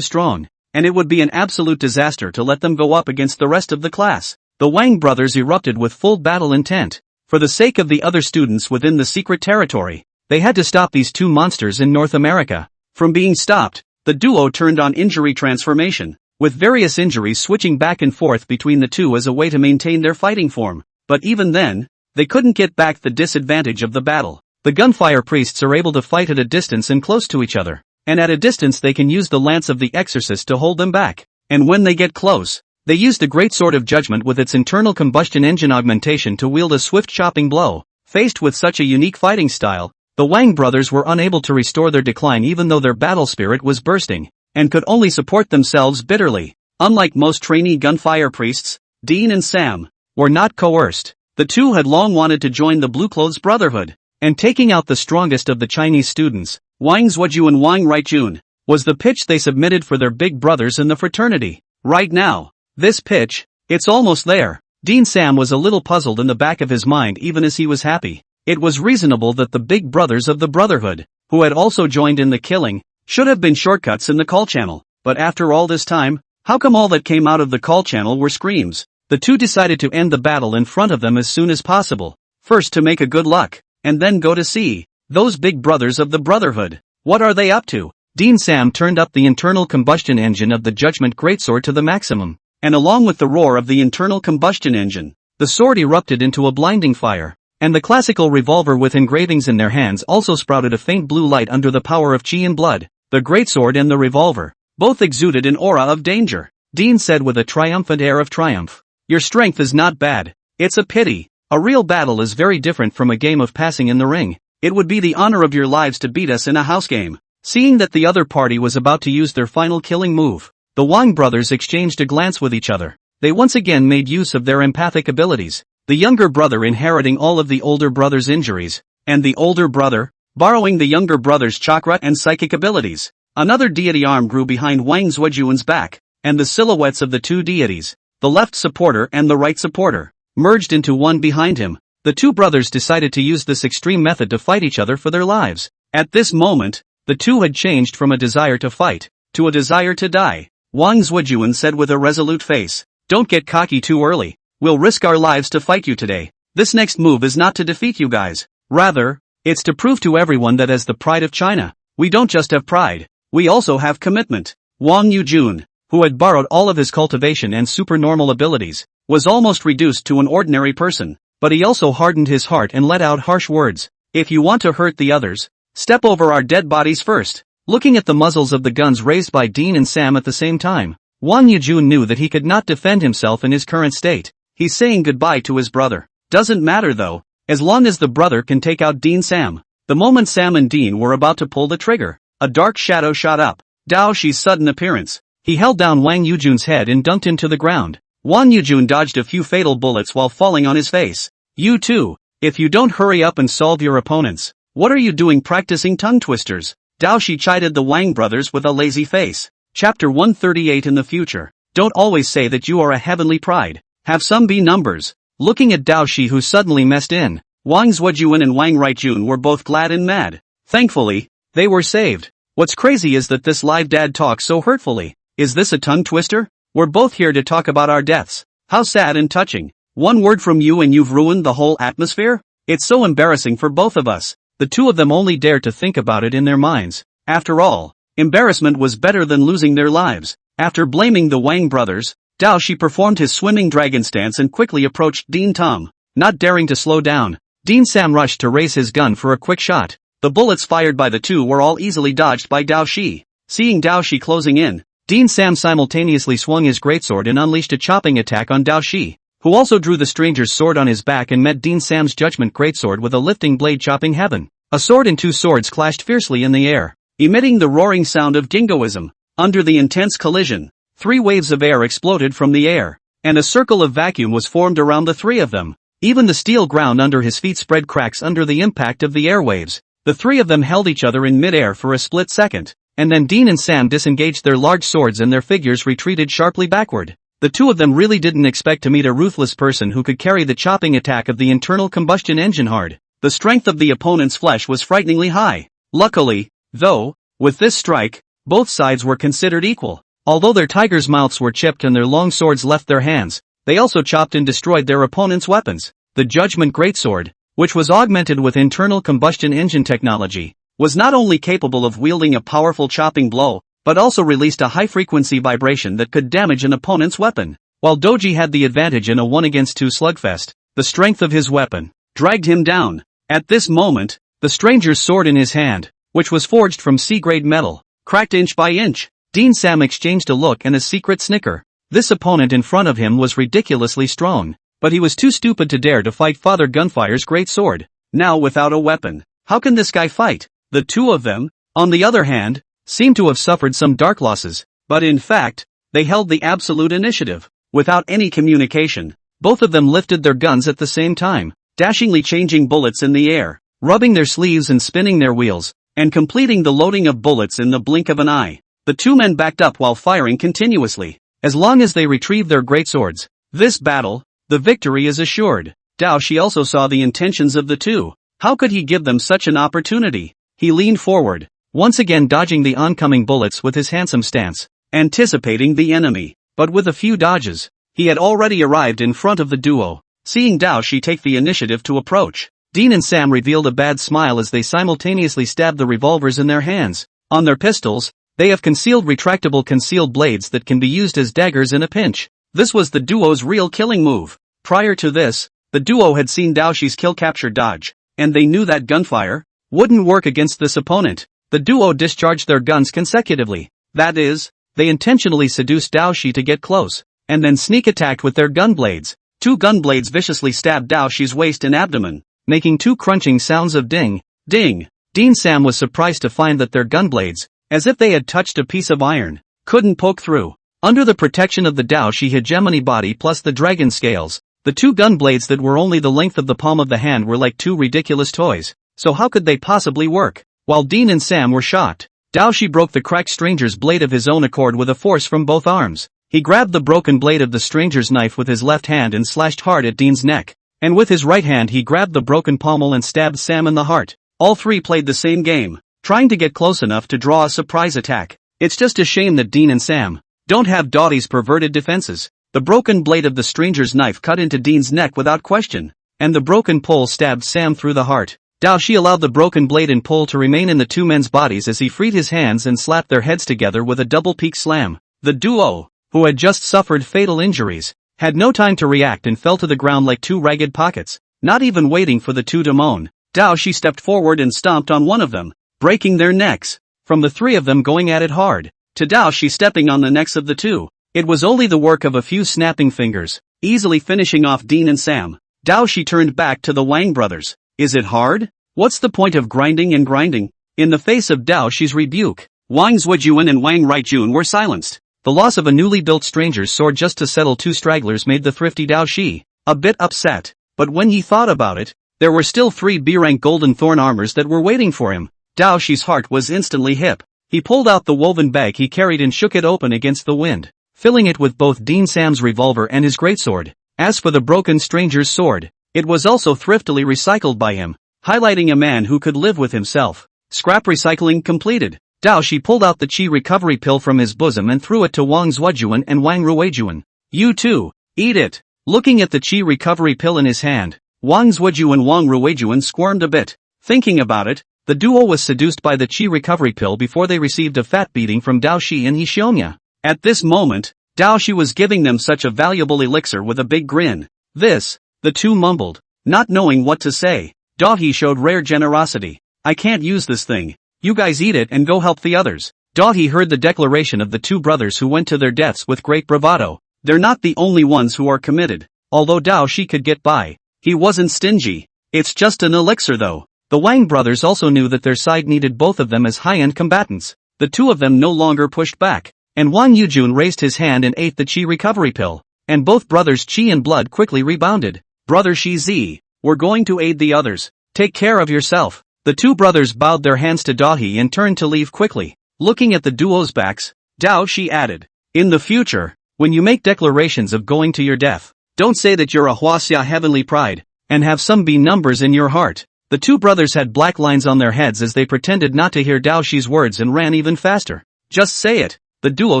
strong, and it would be an absolute disaster to let them go up against the rest of the class. The Wang brothers erupted with full battle intent. For the sake of the other students within the secret territory, they had to stop these two monsters in North America. From being stopped, the duo turned on injury transformation, with various injuries switching back and forth between the two as a way to maintain their fighting form. But even then, they couldn't get back the disadvantage of the battle. The gunfire priests are able to fight at a distance and close to each other, and at a distance they can use the lance of the exorcist to hold them back. And when they get close, they use the great sword of judgment with its internal combustion engine augmentation to wield a swift chopping blow. Faced with such a unique fighting style, the Wang brothers were unable to restore their decline even though their battle spirit was bursting, and could only support themselves bitterly. Unlike most trainee gunfire priests, Dean and Sam were not coerced. The two had long wanted to join the Blue Clothes Brotherhood, and taking out the strongest of the Chinese students, Wang Zhuoju and Wang Rightjun, was the pitch they submitted for their big brothers in the fraternity. Right now, this pitch, it's almost there. Dean Sam was a little puzzled in the back of his mind even as he was happy. It was reasonable that the big brothers of the Brotherhood, who had also joined in the killing, should have been shortcuts in the call channel. But after all this time, how come all that came out of the call channel were screams? The two decided to end the battle in front of them as soon as possible, first to make a good luck, and then go to see those big brothers of the Brotherhood. What are they up to? Dean Sam turned up the internal combustion engine of the Judgment Greatsword to the maximum, and along with the roar of the internal combustion engine, the sword erupted into a blinding fire, and the classical revolver with engravings in their hands also sprouted a faint blue light under the power of chi and blood. The greatsword and the revolver both exuded an aura of danger. Dean said with a triumphant air of triumph, "Your strength is not bad. It's a pity. A real battle is very different from a game of passing in the ring. It would be the honor of your lives to beat us in a house game." Seeing that the other party was about to use their final killing move, the Wang brothers exchanged a glance with each other. They once again made use of their empathic abilities, the younger brother inheriting all of the older brother's injuries, and the older brother borrowing the younger brother's chakra and psychic abilities. Another deity arm grew behind Wang Zhuojuan's back, and the silhouettes of the two deities, the left supporter and the right supporter, merged into one behind him. The two brothers decided to use this extreme method to fight each other for their lives. At this moment, the two had changed from a desire to fight to a desire to die. Wang Zhuojuan said with a resolute face, "Don't get cocky too early. We'll risk our lives to fight you today. This next move is not to defeat you guys. Rather, it's to prove to everyone that as the pride of China, we don't just have pride, we also have commitment." Wang Yujun, who had borrowed all of his cultivation and supernormal abilities, was almost reduced to an ordinary person, but he also hardened his heart and let out harsh words. "If you want to hurt the others, step over our dead bodies first." Looking at the muzzles of the guns raised by Dean and Sam at the same time, Wang Yujun knew that he could not defend himself in his current state. He's saying goodbye to his brother. Doesn't matter though, as long as the brother can take out Dean Sam. The moment Sam and Dean were about to pull the trigger, a dark shadow shot up. Dao Shi's sudden appearance. He held down Wang Yujun's head and dunked him to the ground. Wang Yujun dodged a few fatal bullets while falling on his face. "You too, if you don't hurry up and solve your opponents, what are you doing practicing tongue twisters?" Dao Shi chided the Wang brothers with a lazy face. Chapter 138 in the future. don't always say that you are a heavenly pride. Have some be numbers. Looking at Dao Shi, who suddenly messed in, Wang Zhuojuan and Wang Rigjun were both glad and mad. Thankfully, they were saved. What's crazy is that this live dad talks so hurtfully. Is this a tongue twister? We're both here to talk about our deaths. How sad and touching. One word from you and you've ruined the whole atmosphere? It's so embarrassing for both of us. The two of them only dared to think about it in their minds. After all, embarrassment was better than losing their lives. After blaming the Wang brothers, Dao Shi performed his swimming dragon stance and quickly approached Dean Tom. Not daring to slow down, Dean Sam rushed to raise his gun for a quick shot. The bullets fired by the two were all easily dodged by Dao Shi. Seeing Dao Shi closing in, Dean Sam simultaneously swung his greatsword and unleashed a chopping attack on Dao Shi, who also drew the stranger's sword on his back and met Dean Sam's judgment greatsword with a lifting blade chopping heaven. A sword and two swords clashed fiercely in the air, emitting the roaring sound of jingoism. Under the intense collision, 3 waves of air exploded from the air, and a circle of vacuum was formed around the 3 of them. Even the steel ground under his feet spread cracks under the impact of the airwaves. The 3 of them held each other in mid-air for a split second, and then Dean and Sam disengaged their large swords and their figures retreated sharply backward. The 2 of them really didn't expect to meet a ruthless person who could carry the chopping attack of the internal combustion engine hard. The strength of the opponent's flesh was frighteningly high. Luckily, though, with this strike, both sides were considered equal. Although their tigers' mouths were chipped and their long swords left their hands, they also chopped and destroyed their opponent's weapons. The Judgment Greatsword, which was augmented with internal combustion engine technology, was not only capable of wielding a powerful chopping blow, but also released a high-frequency vibration that could damage an opponent's weapon. While Doji had the advantage in a 1-against-2 slugfest, the strength of his weapon dragged him down. At this moment, the stranger's sword in his hand, which was forged from C-grade metal, cracked inch by inch. Dean Sam exchanged a look and a secret snicker. This opponent in front of him was ridiculously strong, but he was too stupid to dare to fight Father Gunfire's great sword. Now without a weapon, how can this guy fight? The 2 of them, on the other hand, seemed to have suffered some dark losses, but in fact, they held the absolute initiative. Without any communication, both of them lifted their guns at the same time, dashingly changing bullets in the air, rubbing their sleeves and spinning their wheels, and completing the loading of bullets in the blink of an eye. The 2 men backed up while firing continuously, as long as they retrieved their greatswords. This battle, the victory is assured. Dao Shi also saw the intentions of the 2. How could he give them such an opportunity? He leaned forward, once again dodging the oncoming bullets with his handsome stance, anticipating the enemy. But with a few dodges, he had already arrived in front of the duo. Seeing Dao Shi take the initiative to approach, Dean and Sam revealed a bad smile as they simultaneously stabbed the revolvers in their hands. On their pistols, they have concealed retractable concealed blades that can be used as daggers in a pinch. This was the duo's real killing move. Prior to this, the duo had seen Dao Shi's kill-capture dodge, and they knew that gunfire wouldn't work against this opponent. The duo discharged their guns consecutively. That is, they intentionally seduced Dao Shi to get close, and then sneak attacked with their gun blades. 2 gun blades viciously stabbed Dao Shi's waist and abdomen, making 2 crunching sounds of ding, ding. Dean Sam was surprised to find that their gun blades, as if they had touched a piece of iron, couldn't poke through. Under the protection of the Dao Shi hegemony body plus the dragon scales, the 2 gun blades that were only the length of the palm of the hand were like 2 ridiculous toys. So how could they possibly work? While Dean and Sam were shocked, Dao Shi broke the cracked stranger's blade of his own accord with a force from both arms. He grabbed the broken blade of the stranger's knife with his left hand and slashed hard at Dean's neck. And with his right hand he grabbed the broken pommel and stabbed Sam in the heart. All 3 played the same game, trying to get close enough to draw a surprise attack. It's just a shame that Dean and Sam don't have Dottie's perverted defenses. The broken blade of the stranger's knife cut into Dean's neck without question, and the broken pole stabbed Sam through the heart. Dao Shi allowed the broken blade and pole to remain in the 2 men's bodies as he freed his hands and slapped their heads together with a double peak slam. The duo, who had just suffered fatal injuries, had no time to react and fell to the ground like 2 ragged pockets. Not even waiting for the 2 to moan, Dao Shi stepped forward and stomped on one of them, breaking their necks. From the 3 of them going at it hard, to Dao Shi stepping on the necks of the 2, it was only the work of a few snapping fingers, easily finishing off Dean and Sam. Dao Shi turned back to the Wang brothers. Is it hard? What's the point of grinding and grinding? In the face of Dao Shi's rebuke, Wang Zhuojuan and Wang Rigjun were silenced. The loss of a newly built stranger's sword just to settle 2 stragglers made the thrifty Dao Shi a bit upset, but when he thought about it, there were still 3 B-rank golden thorn armors that were waiting for him. Dao Shi's heart was instantly hip. He pulled out the woven bag he carried and shook it open against the wind. filling it with both Dean Sam's revolver and his greatsword. As for the broken stranger's sword, it was also thriftily recycled by him, highlighting a man who could live with himself. Scrap recycling completed. Dao Shi pulled out the Qi recovery pill from his bosom and threw it to Wang Zuojuan and Wang Ruijuan. You too, eat it. Looking at the Qi recovery pill in his hand, Wang Zuojuan and Wang Ruijuan squirmed a bit. Thinking about it, the duo was seduced by the Qi recovery pill before they received a fat beating from Dao Shi and Hishionya. At this moment, Dao Shi was giving them such a valuable elixir with a big grin. This, the two mumbled, not knowing what to say. Dao He showed rare generosity. I can't use this thing. You guys eat it and go help the others. Dao He heard the declaration of the two brothers who went to their deaths with great bravado. They're not the only ones who are committed. Although Dao Shi could get by, he wasn't stingy. It's just an elixir though. The Wang brothers also knew that their side needed both of them as high-end combatants. The two of them no longer pushed back, and Wang Yujun raised his hand and ate the Qi recovery pill, and both brothers' Qi and blood quickly rebounded. Brother Shi Zi, we're going to aid the others. Take care of yourself. The two brothers bowed their hands to Dao He and turned to leave quickly. Looking at the duo's backs, Dao Shi added, in the future, when you make declarations of going to your death, don't say that you're a Huaxia heavenly pride, and have some B numbers in your heart. The two brothers had black lines on their heads as they pretended not to hear Dao Shi's words and ran even faster. Just say it. The duo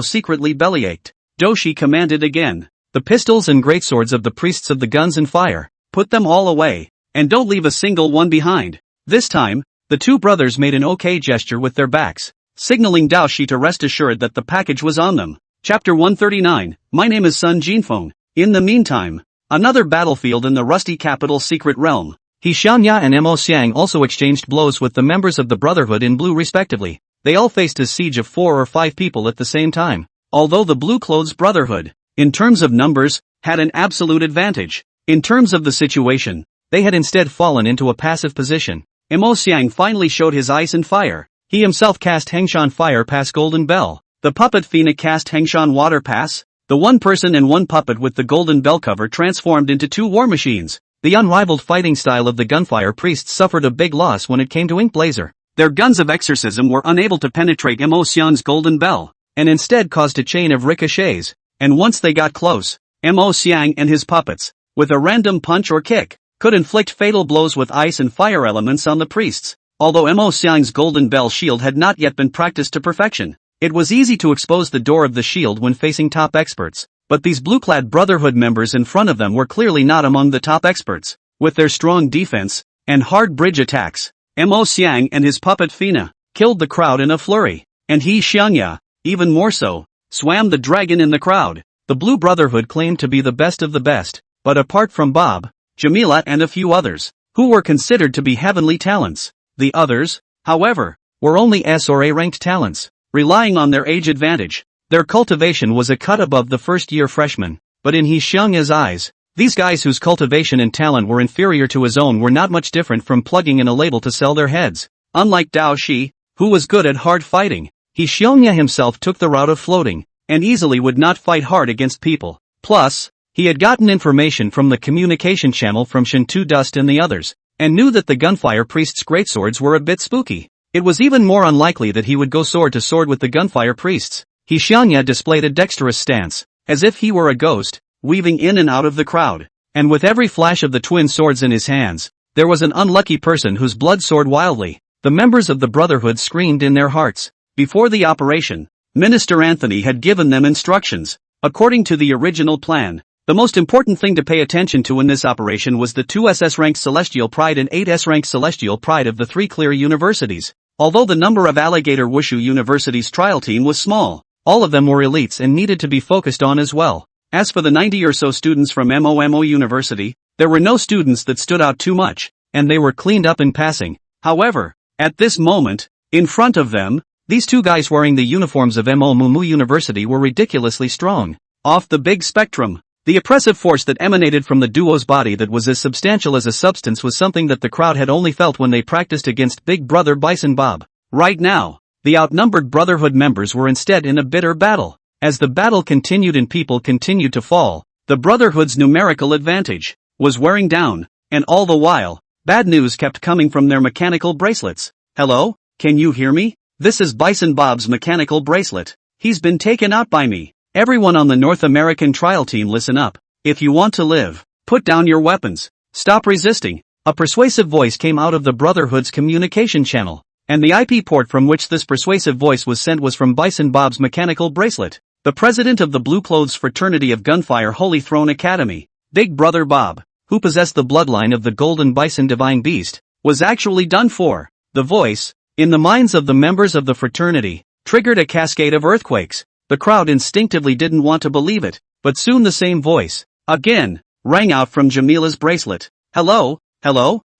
secretly bellyached. Dao Shi commanded again. The pistols and greatswords of the priests of the guns and fire, put them all away, and don't leave a single one behind. This time, the two brothers made an OK gesture with their backs, signaling Dao Shi to rest assured that the package was on them. Chapter 139, My name is Sun Jinfeng. In the meantime, another battlefield in the rusty capital's secret realm. He Xianya and Mo Xiang also exchanged blows with the members of the Brotherhood in blue respectively. They all faced a siege of 4 or 5 people at the same time. Although the Blue Clothes Brotherhood, in terms of numbers, had an absolute advantage. In terms of the situation, they had instead fallen into a passive position. Mo Xiang finally showed his ice and fire. He himself cast Hengshan Fire Pass Golden Bell. The puppet Fina cast Hengshan Water Pass. The one person and one puppet with the golden bell cover transformed into 2 war machines. The unrivaled fighting style of the gunfire priests suffered a big loss when it came to Ink Blazer. Their guns of exorcism were unable to penetrate Mo Xiang's golden bell, and instead caused a chain of ricochets. And once they got close, Mo Xiang and his puppets, with a random punch or kick, could inflict fatal blows with ice and fire elements on the priests. Although Mo Xiang's golden bell shield had not yet been practiced to perfection, it was easy to expose the door of the shield when facing top experts. But these blue-clad Brotherhood members in front of them were clearly not among the top experts. With their strong defense and hard bridge attacks, Mo Xiang and his puppet Fina killed the crowd in a flurry, and He Xiangya, even more so, swam the dragon in the crowd. The Blue Brotherhood claimed to be the best of the best, but apart from Bob, Jamila and a few others, who were considered to be heavenly talents, the others, however, were only S or A ranked talents, relying on their age advantage. Their cultivation was a cut above the first-year freshmen, but in He Xiangya's eyes, these guys whose cultivation and talent were inferior to his own were not much different from plugging in a label to sell their heads. Unlike Dao Shi, who was good at hard fighting, He Xiangya himself took the route of floating, and easily would not fight hard against people. Plus, he had gotten information from the communication channel from Shintu Dust and the others, and knew that the gunfire priest's greatswords were a bit spooky. It was even more unlikely that he would go sword to sword with the gunfire priests. He Xiangya displayed a dexterous stance, as if he were a ghost, weaving in and out of the crowd. And with every flash of the twin swords in his hands, there was an unlucky person whose blood soared wildly. The members of the Brotherhood screamed in their hearts. Before the operation, Minister Anthony had given them instructions. According to the original plan, the most important thing to pay attention to in this operation was the 2 SS-rank Celestial Pride and 8 S-rank Celestial Pride of the 3 clear universities. Although the number of Alligator Wushu University's trial team was small, all of them were elites and needed to be focused on as well. As for the 90 or so students from MOMO University, there were no students that stood out too much, and they were cleaned up in passing. However, at this moment, in front of them, these 2 guys wearing the uniforms of MOMO University were ridiculously strong. Off the big spectrum, the oppressive force that emanated from the duo's body that was as substantial as a substance was something that the crowd had only felt when they practiced against Big Brother Bison Bob. Right now, the outnumbered Brotherhood members were instead in a bitter battle. As the battle continued and people continued to fall, the Brotherhood's numerical advantage was wearing down, and all the while, bad news kept coming from their mechanical bracelets. Hello? Can you hear me? This is Bison Bob's mechanical bracelet. He's been taken out by me. Everyone on the North American trial team, listen up. If you want to live, put down your weapons. Stop resisting. A persuasive voice came out of the Brotherhood's communication channel, and the IP port from which this persuasive voice was sent was from Bison Bob's mechanical bracelet. The president of the Blue Clothes Fraternity of Gunfire Holy Throne Academy, Big Brother Bob, who possessed the bloodline of the Golden Bison Divine Beast, was actually done for. The voice, in the minds of the members of the fraternity, triggered a cascade of earthquakes. The crowd instinctively didn't want to believe it, but soon the same voice, again, rang out from Jamila's bracelet. Hello,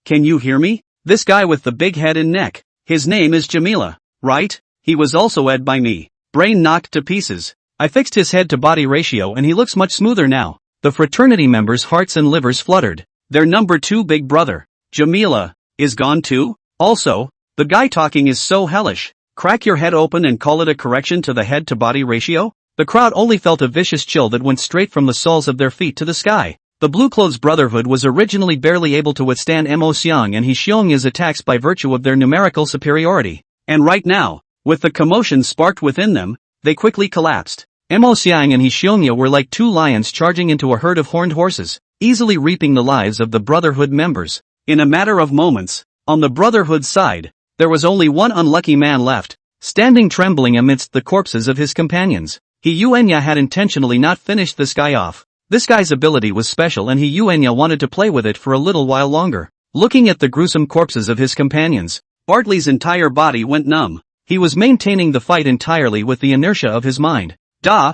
can you hear me? This guy with the big head and neck, his name is Jamila, right? He was also ed by me. Brain knocked to pieces. I fixed his head to body ratio and he looks much smoother now. The fraternity members' hearts and livers fluttered. Their number 2 big brother, Jamila, is gone too? Also, the guy talking is so hellish. Crack your head open and call it a correction to the head to body ratio? The crowd only felt a vicious chill that went straight from the soles of their feet to the sky. The Blue Clothes Brotherhood was originally barely able to withstand Mo Xiang and He Xiongya's attacks by virtue of their numerical superiority. And right now, with the commotion sparked within them, they quickly collapsed. Mo Xiang and He Xiongya were like 2 lions charging into a herd of horned horses, easily reaping the lives of the Brotherhood members. In a matter of moments, on the Brotherhood side, there was only one unlucky man left, standing trembling amidst the corpses of his companions. He Yuenya had intentionally not finished this guy off. This guy's ability was special and He Yuenya wanted to play with it for a little while longer. Looking at the gruesome corpses of his companions, Bartley's entire body went numb. He was maintaining the fight entirely with the inertia of his mind. Da.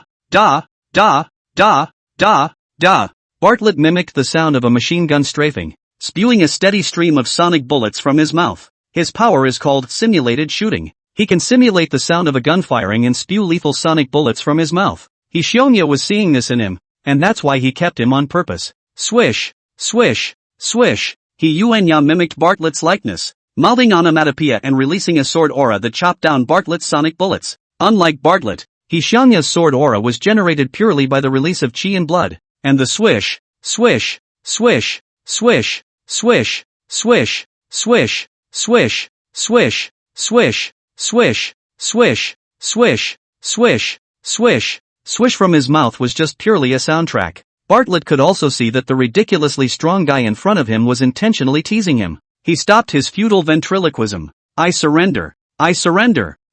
Bartlett mimicked the sound of a machine gun strafing, spewing a steady stream of sonic bullets from his mouth. His power is called simulated shooting. He can simulate the sound of a gun firing and spew lethal sonic bullets from his mouth. He Xiongya was seeing this in him, and that's why he kept him on purpose. Swish, swish, swish. He Yuenya mimicked Bartlett's likeness, mouthing onomatopoeia and releasing a sword aura that chopped down Bartlett's sonic bullets. Unlike Bartlett, He Xiongya's sword aura was generated purely by the release of chi and blood, and the swish, swish, swish, swish, swish, swish, swish, swish, swish, swish, swish, swish, swish, swish, swish, swish from his mouth was just purely a soundtrack. Bartlett could also see that the ridiculously strong guy in front of him was intentionally teasing him. He stopped his futile ventriloquism. I surrender.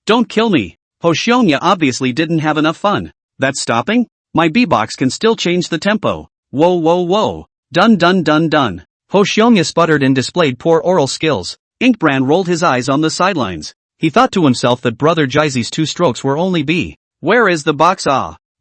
Don't kill me. Ho Xiongya obviously didn't have enough fun. That's stopping? My beatbox can still change the tempo. Whoa. Dun. Ho Xiongya sputtered and displayed poor oral skills. Inkbrand rolled his eyes on the sidelines. He thought to himself that Brother Jaizi's 2 strokes were only B. Where is the box?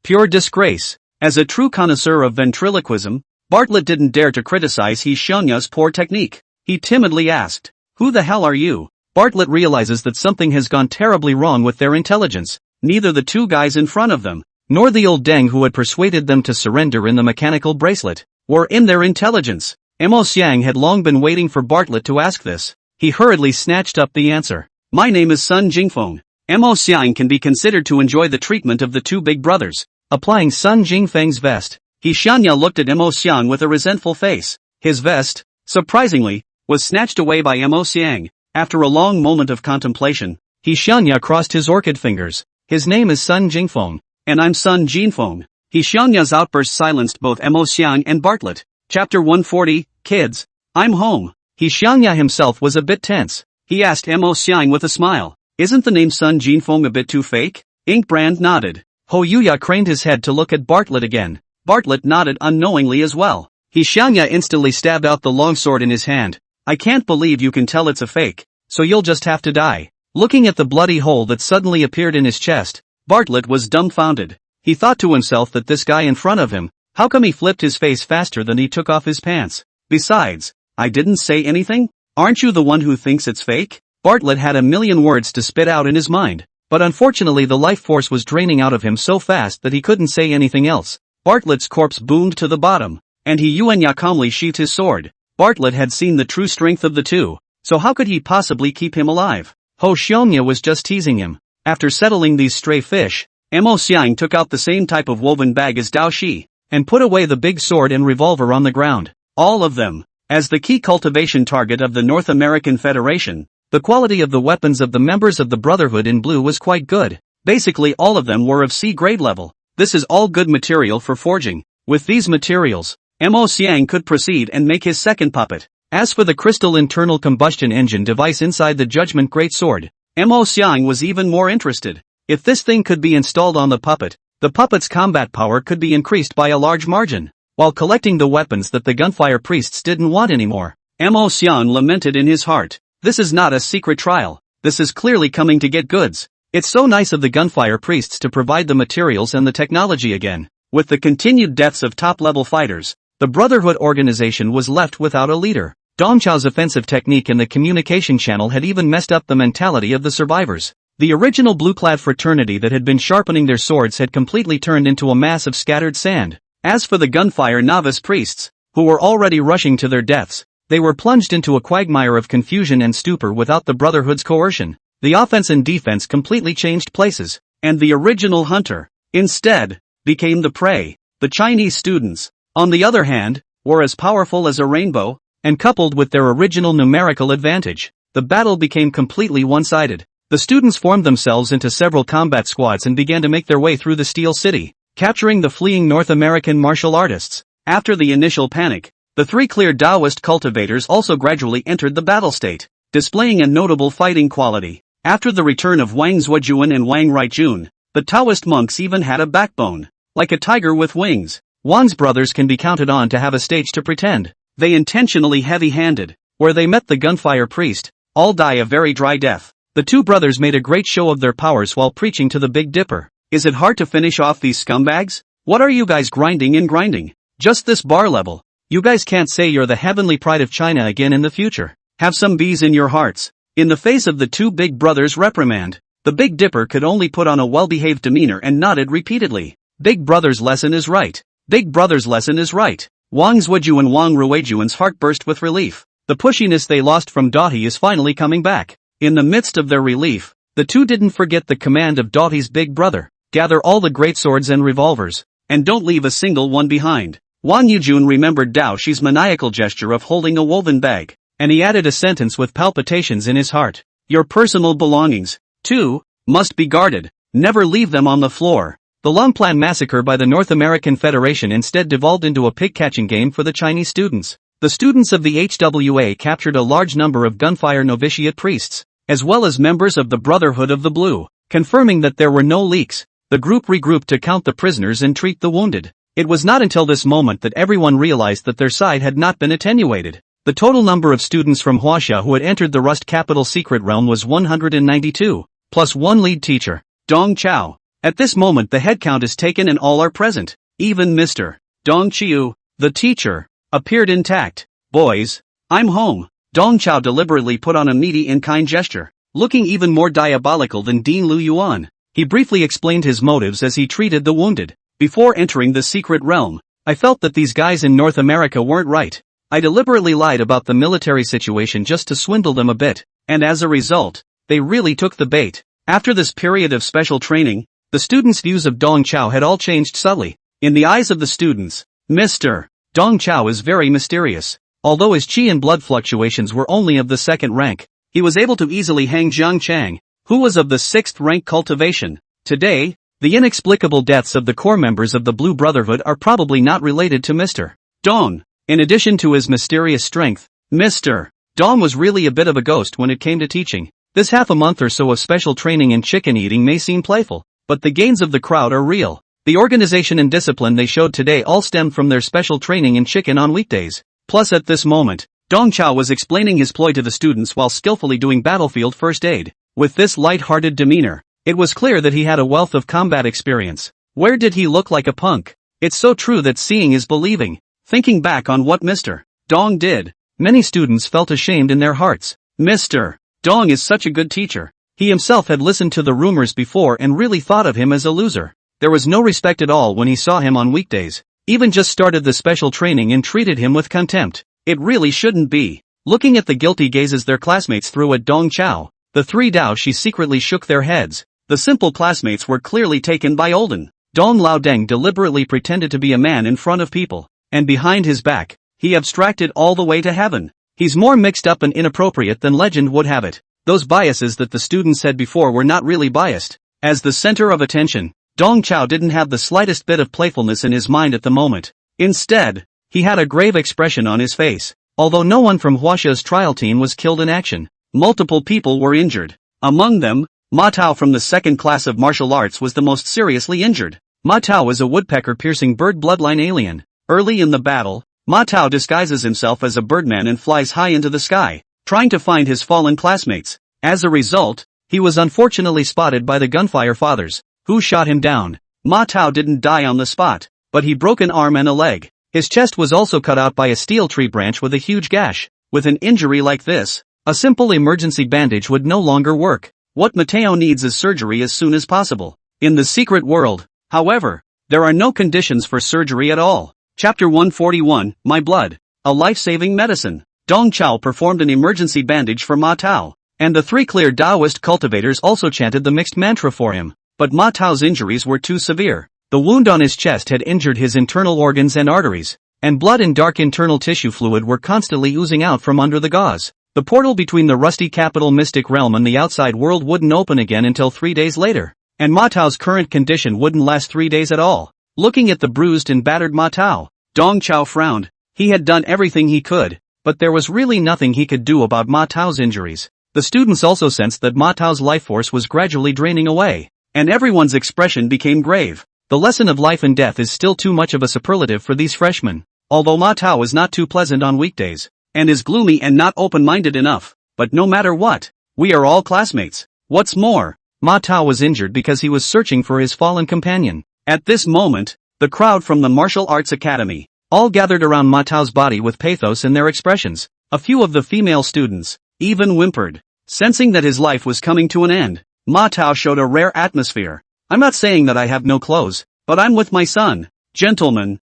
Pure disgrace. As a true connoisseur of ventriloquism, Bartlett didn't dare to criticize He Xiongya's poor technique. He timidly asked, "Who the hell are you?" Bartlett realizes that something has gone terribly wrong with their intelligence. Neither the 2 guys in front of them, nor the old deng who had persuaded them to surrender in the mechanical bracelet, were in their intelligence. Mo Xiang had long been waiting for Bartlett to ask this. He hurriedly snatched up the answer. My name is Sun Jingfeng. Mo Xiang can be considered to enjoy the treatment of the 2 big brothers. Applying Sun Jingfeng's vest, He Xiongya looked at Mo Xiang with a resentful face. His vest, surprisingly, was snatched away by Mo Xiang. After a long moment of contemplation, He Xiongya crossed his orchid fingers. His name is Sun Jingfeng, and I'm Sun Jinfeng. He Xiongya's outburst silenced both Mo Xiang and Bartlett. Chapter 140, Kids, I'm home. He Xiongya himself was a bit tense. He asked Mo Xiang with a smile, isn't the name Sun Jinfeng a bit too fake? Inkbrand nodded. Ho Yuya craned his head to look at Bartlett again. Bartlett nodded unknowingly as well. He Xiongya instantly stabbed out the long sword in his hand. I can't believe you can tell it's a fake, so you'll just have to die. Looking at the bloody hole that suddenly appeared in his chest, Bartlett was dumbfounded. He thought to himself that this guy in front of him, how come he flipped his face faster than he took off his pants? Besides, I didn't say anything? Aren't you the one who thinks it's fake? Bartlett had a million words to spit out in his mind, but unfortunately the life force was draining out of him so fast that he couldn't say anything else. Bartlett's corpse boomed to the bottom, and He Yuenya calmly sheathed his sword. Bartlett had seen the true strength of the 2, so how could he possibly keep him alive? Ho Xiongya was just teasing him. After settling these stray fish, Mo Xiang took out the same type of woven bag as Dao Shi, and put away the big sword and revolver on the ground. All of them. As the key cultivation target of the North American Federation, the quality of the weapons of the members of the Brotherhood in Blue was quite good. Basically all of them were of C grade level. This is all good material for forging. With these materials, Mo Xiang could proceed and make his second puppet. As for the crystal internal combustion engine device inside the Judgment Greatsword, Mo Xiang was even more interested. If this thing could be installed on the puppet's combat power could be increased by a large margin, while collecting the weapons that the gunfire priests didn't want anymore. Mo Xiang lamented in his heart. This is not a secret trial. This is clearly coming to get goods. It's so nice of the gunfire priests to provide the materials and the technology again. With the continued deaths of top-level fighters, the Brotherhood organization was left without a leader. Dong Chao's offensive technique in the communication channel had even messed up the mentality of the survivors. The original blue-clad fraternity that had been sharpening their swords had completely turned into a mass of scattered sand. As for the gunfire novice priests, who were already rushing to their deaths, they were plunged into a quagmire of confusion and stupor without the Brotherhood's coercion. The offense and defense completely changed places, and the original hunter, instead, became the prey. The Chinese students, on the other hand, were as powerful as a rainbow, and coupled with their original numerical advantage, the battle became completely one-sided. The students formed themselves into several combat squads and began to make their way through the Steel City, capturing the fleeing North American martial artists. After the initial panic, the three clear Taoist cultivators also gradually entered the battle state, displaying a notable fighting quality. After the return of Wang Zuojuan and Wang Raijun, the Taoist monks even had a backbone. Like a tiger with wings, Wang's brothers can be counted on to have a stage to pretend. They intentionally heavy-handed, where they met the gunfire priest, all die a very dry death. The two brothers made a great show of their powers while preaching to the Big Dipper. Is it hard to finish off these scumbags? What are you guys grinding? Just this bar level. You guys can't say you're the heavenly pride of China again in the future. Have some bees in your hearts. In the face of the two big brothers' reprimand, the Big Dipper could only put on a well-behaved demeanor and nodded repeatedly. Big brother's lesson is right. Big brother's lesson is right. Wang Zuoju and Wang Ruijuan's heart burst with relief. The pushiness they lost from Daohe is finally coming back. In the midst of their relief, the two didn't forget the command of Daohe's big brother. Gather all the great swords and revolvers, and don't leave a single one behind. Wang Yujun remembered Daohe's maniacal gesture of holding a woven bag, and he added a sentence with palpitations in his heart. Your personal belongings, too, must be guarded. Never leave them on the floor. The long-planned massacre by the North American Federation instead devolved into a pig-catching game for the Chinese students. The students of the HWA captured a large number of gunfire novitiate priests, as well as members of the Brotherhood of the Blue. Confirming that there were no leaks, the group regrouped to count the prisoners and treat the wounded. It was not until this moment that everyone realized that their side had not been attenuated. The total number of students from Huaxia who had entered the Rust Capital Secret Realm was 192, plus one lead teacher, Dong Chao. At this moment the head count is taken and all are present. Even Mr. Dong Chiu, the teacher, appeared intact. Boys, I'm home. Dong Chao deliberately put on a meaty and kind gesture, looking even more diabolical than Dean Lu Yuan. He briefly explained his motives as he treated the wounded. Before entering the secret realm, I felt that these guys in North America weren't right. I deliberately lied about the military situation just to swindle them a bit, and as a result, they really took the bait. After this period of special training, the students' views of Dong Chao had all changed subtly. In the eyes of the students, Mr. Dong Chao is very mysterious. Although his chi and blood fluctuations were only of the second rank, he was able to easily hang Jiang Chang, who was of the sixth rank cultivation. Today, the inexplicable deaths of the core members of the Blue Brotherhood are probably not related to Mr. Dong. In addition to his mysterious strength, Mr. Dong was really a bit of a ghost when it came to teaching. This half a month or so of special training in chicken eating may seem playful, but the gains of the crowd are real. The organization and discipline they showed today all stemmed from their special training in chicken on weekdays. Plus at this moment, Dong Chao was explaining his ploy to the students while skillfully doing battlefield first aid. With this light-hearted demeanor, it was clear that he had a wealth of combat experience. Where did he look like a punk? It's so true that seeing is believing. Thinking back on what Mr. Dong did, many students felt ashamed in their hearts. Mr. Dong is such a good teacher. He himself had listened to the rumors before and really thought of him as a loser. There was no respect at all when he saw him on weekdays. Even just started the special training and treated him with contempt. It really shouldn't be. Looking at the guilty gazes their classmates threw at Dong Chao, the three Daoshi secretly shook their heads. The simple classmates were clearly taken by Olden. Dong Lao Deng deliberately pretended to be a man in front of people, and behind his back, he abstracted all the way to heaven. He's more mixed up and inappropriate than legend would have it. Those biases that the students said before were not really biased. As the center of attention, Dong Chao didn't have the slightest bit of playfulness in his mind at the moment. Instead, he had a grave expression on his face. Although no one from Huaxia's trial team was killed in action, multiple people were injured. Among them, Ma Tao from the second class of martial arts was the most seriously injured. Ma Tao is a woodpecker-piercing bird bloodline alien. Early in the battle, Ma Tao disguises himself as a birdman and flies high into the sky, trying to find his fallen classmates. As a result, he was unfortunately spotted by the gunfire fathers, who shot him down. Ma Tao didn't die on the spot, but he broke an arm and a leg. His chest was also cut out by a steel tree branch with a huge gash. With an injury like this, a simple emergency bandage would no longer work. What Mateo needs is surgery as soon as possible. In the secret world, however, there are no conditions for surgery at all. Chapter 141, My Blood, a life-saving medicine. Dong Chao performed an emergency bandage for Ma Tao, and the three clear Taoist cultivators also chanted the mixed mantra for him. But Ma Tao's injuries were too severe. The wound on his chest had injured his internal organs and arteries, and blood and dark internal tissue fluid were constantly oozing out from under the gauze. The portal between the rusty capital mystic realm and the outside world wouldn't open again until 3 days later, and Ma Tao's current condition wouldn't last 3 days at all. Looking at the bruised and battered Ma Tao, Dong Chao frowned. He had done everything he could, but there was really nothing he could do about Ma Tao's injuries. The students also sensed that Ma Tao's life force was gradually draining away, and everyone's expression became grave. The lesson of life and death is still too much of a superlative for these freshmen. Although Ma Tao is not too pleasant on weekdays, and is gloomy and not open-minded enough, but no matter what, we are all classmates. What's more, Ma Tao was injured because he was searching for his fallen companion. At this moment, the crowd from the Martial Arts Academy all gathered around Ma Tao's body with pathos in their expressions. A few of the female students even whimpered, sensing that his life was coming to an end. Ma Tao showed a rare atmosphere. I'm not saying that I have no clothes, but I'm with my son. Gentlemen,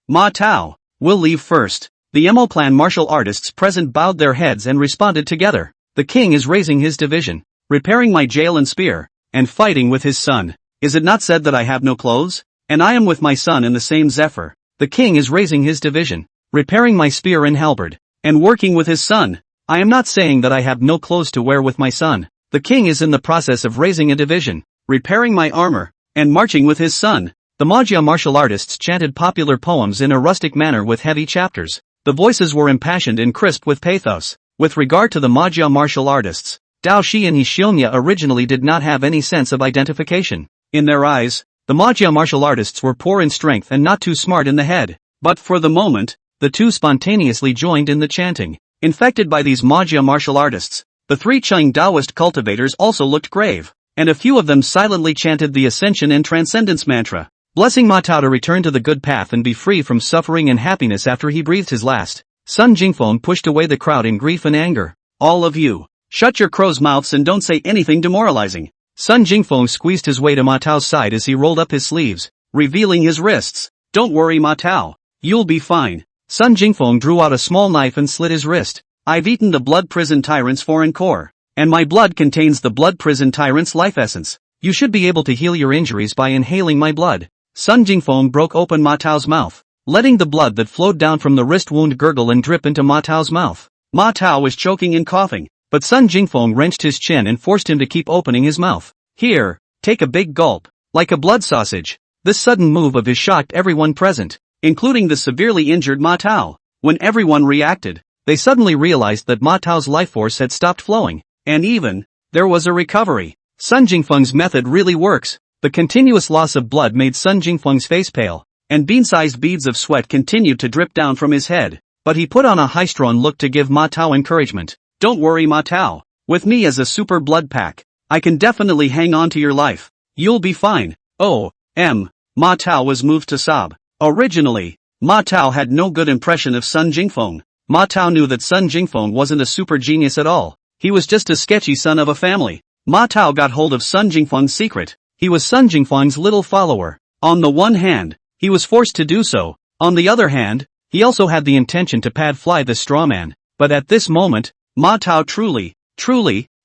Ma Tao, will leave first. The Emo Clan martial artists present bowed their heads and responded together. The king is raising his division, repairing my jail and spear, and fighting with his son. Is it not said that I have no clothes? And I am with my son in the same zephyr. The king is raising his division, repairing my spear and halberd, and working with his son. I am not saying that I have no clothes to wear with my son. The king is in the process of raising a division, repairing my armor, and marching with his son. The Maggia martial artists chanted popular poems in a rustic manner with heavy chapters. The voices were impassioned and crisp with pathos. With regard to the Maggia martial artists, Dao Shi and Hishionya originally did not have any sense of identification. In their eyes, the Maggia martial artists were poor in strength and not too smart in the head. But for the moment, the two spontaneously joined in the chanting. Infected by these Maggia martial artists, the three Cheng Taoist cultivators also looked grave, and a few of them silently chanted the Ascension and Transcendence mantra, blessing Ma Tao to return to the good path and be free from suffering and happiness after he breathed his last. Sun Jingfeng pushed away the crowd in grief and anger. All of you, shut your crow's mouths and don't say anything demoralizing. Sun Jingfeng squeezed his way to Ma Tao's side as he rolled up his sleeves, revealing his wrists. Don't worry Ma Tao, you'll be fine. Sun Jingfeng drew out a small knife and slit his wrist. I've eaten the blood prison tyrant's foreign core, and my blood contains the blood prison tyrant's life essence. You should be able to heal your injuries by inhaling my blood. Sun Jingfeng broke open Ma Tao's mouth, letting the blood that flowed down from the wrist wound gurgle and drip into Ma Tao's mouth. Ma Tao was choking and coughing, but Sun Jingfeng wrenched his chin and forced him to keep opening his mouth. Here, take a big gulp, like a blood sausage. This sudden move of his shocked everyone present, including the severely injured Ma Tao. When everyone reacted, they suddenly realized that Ma Tao's life force had stopped flowing, and even, there was a recovery. Sun Jingfeng's method really works. The continuous loss of blood made Sun Jingfeng's face pale, and bean-sized beads of sweat continued to drip down from his head, but he put on a high-strung look to give Ma Tao encouragement. Don't worry Ma Tao, with me as a super blood pack, I can definitely hang on to your life. You'll be fine. Ma Tao was moved to sob. Originally, Ma Tao had no good impression of Sun Jingfeng. Ma Tao knew that Sun Jingfeng wasn't a super genius at all. He was just a sketchy son of a family. Ma Tao got hold of Sun Jingfeng's secret. He was Sun Jingfeng's little follower. On the one hand, he was forced to do so. On the other hand, he also had the intention to pad fly the straw man. But at this moment, Ma Tao truly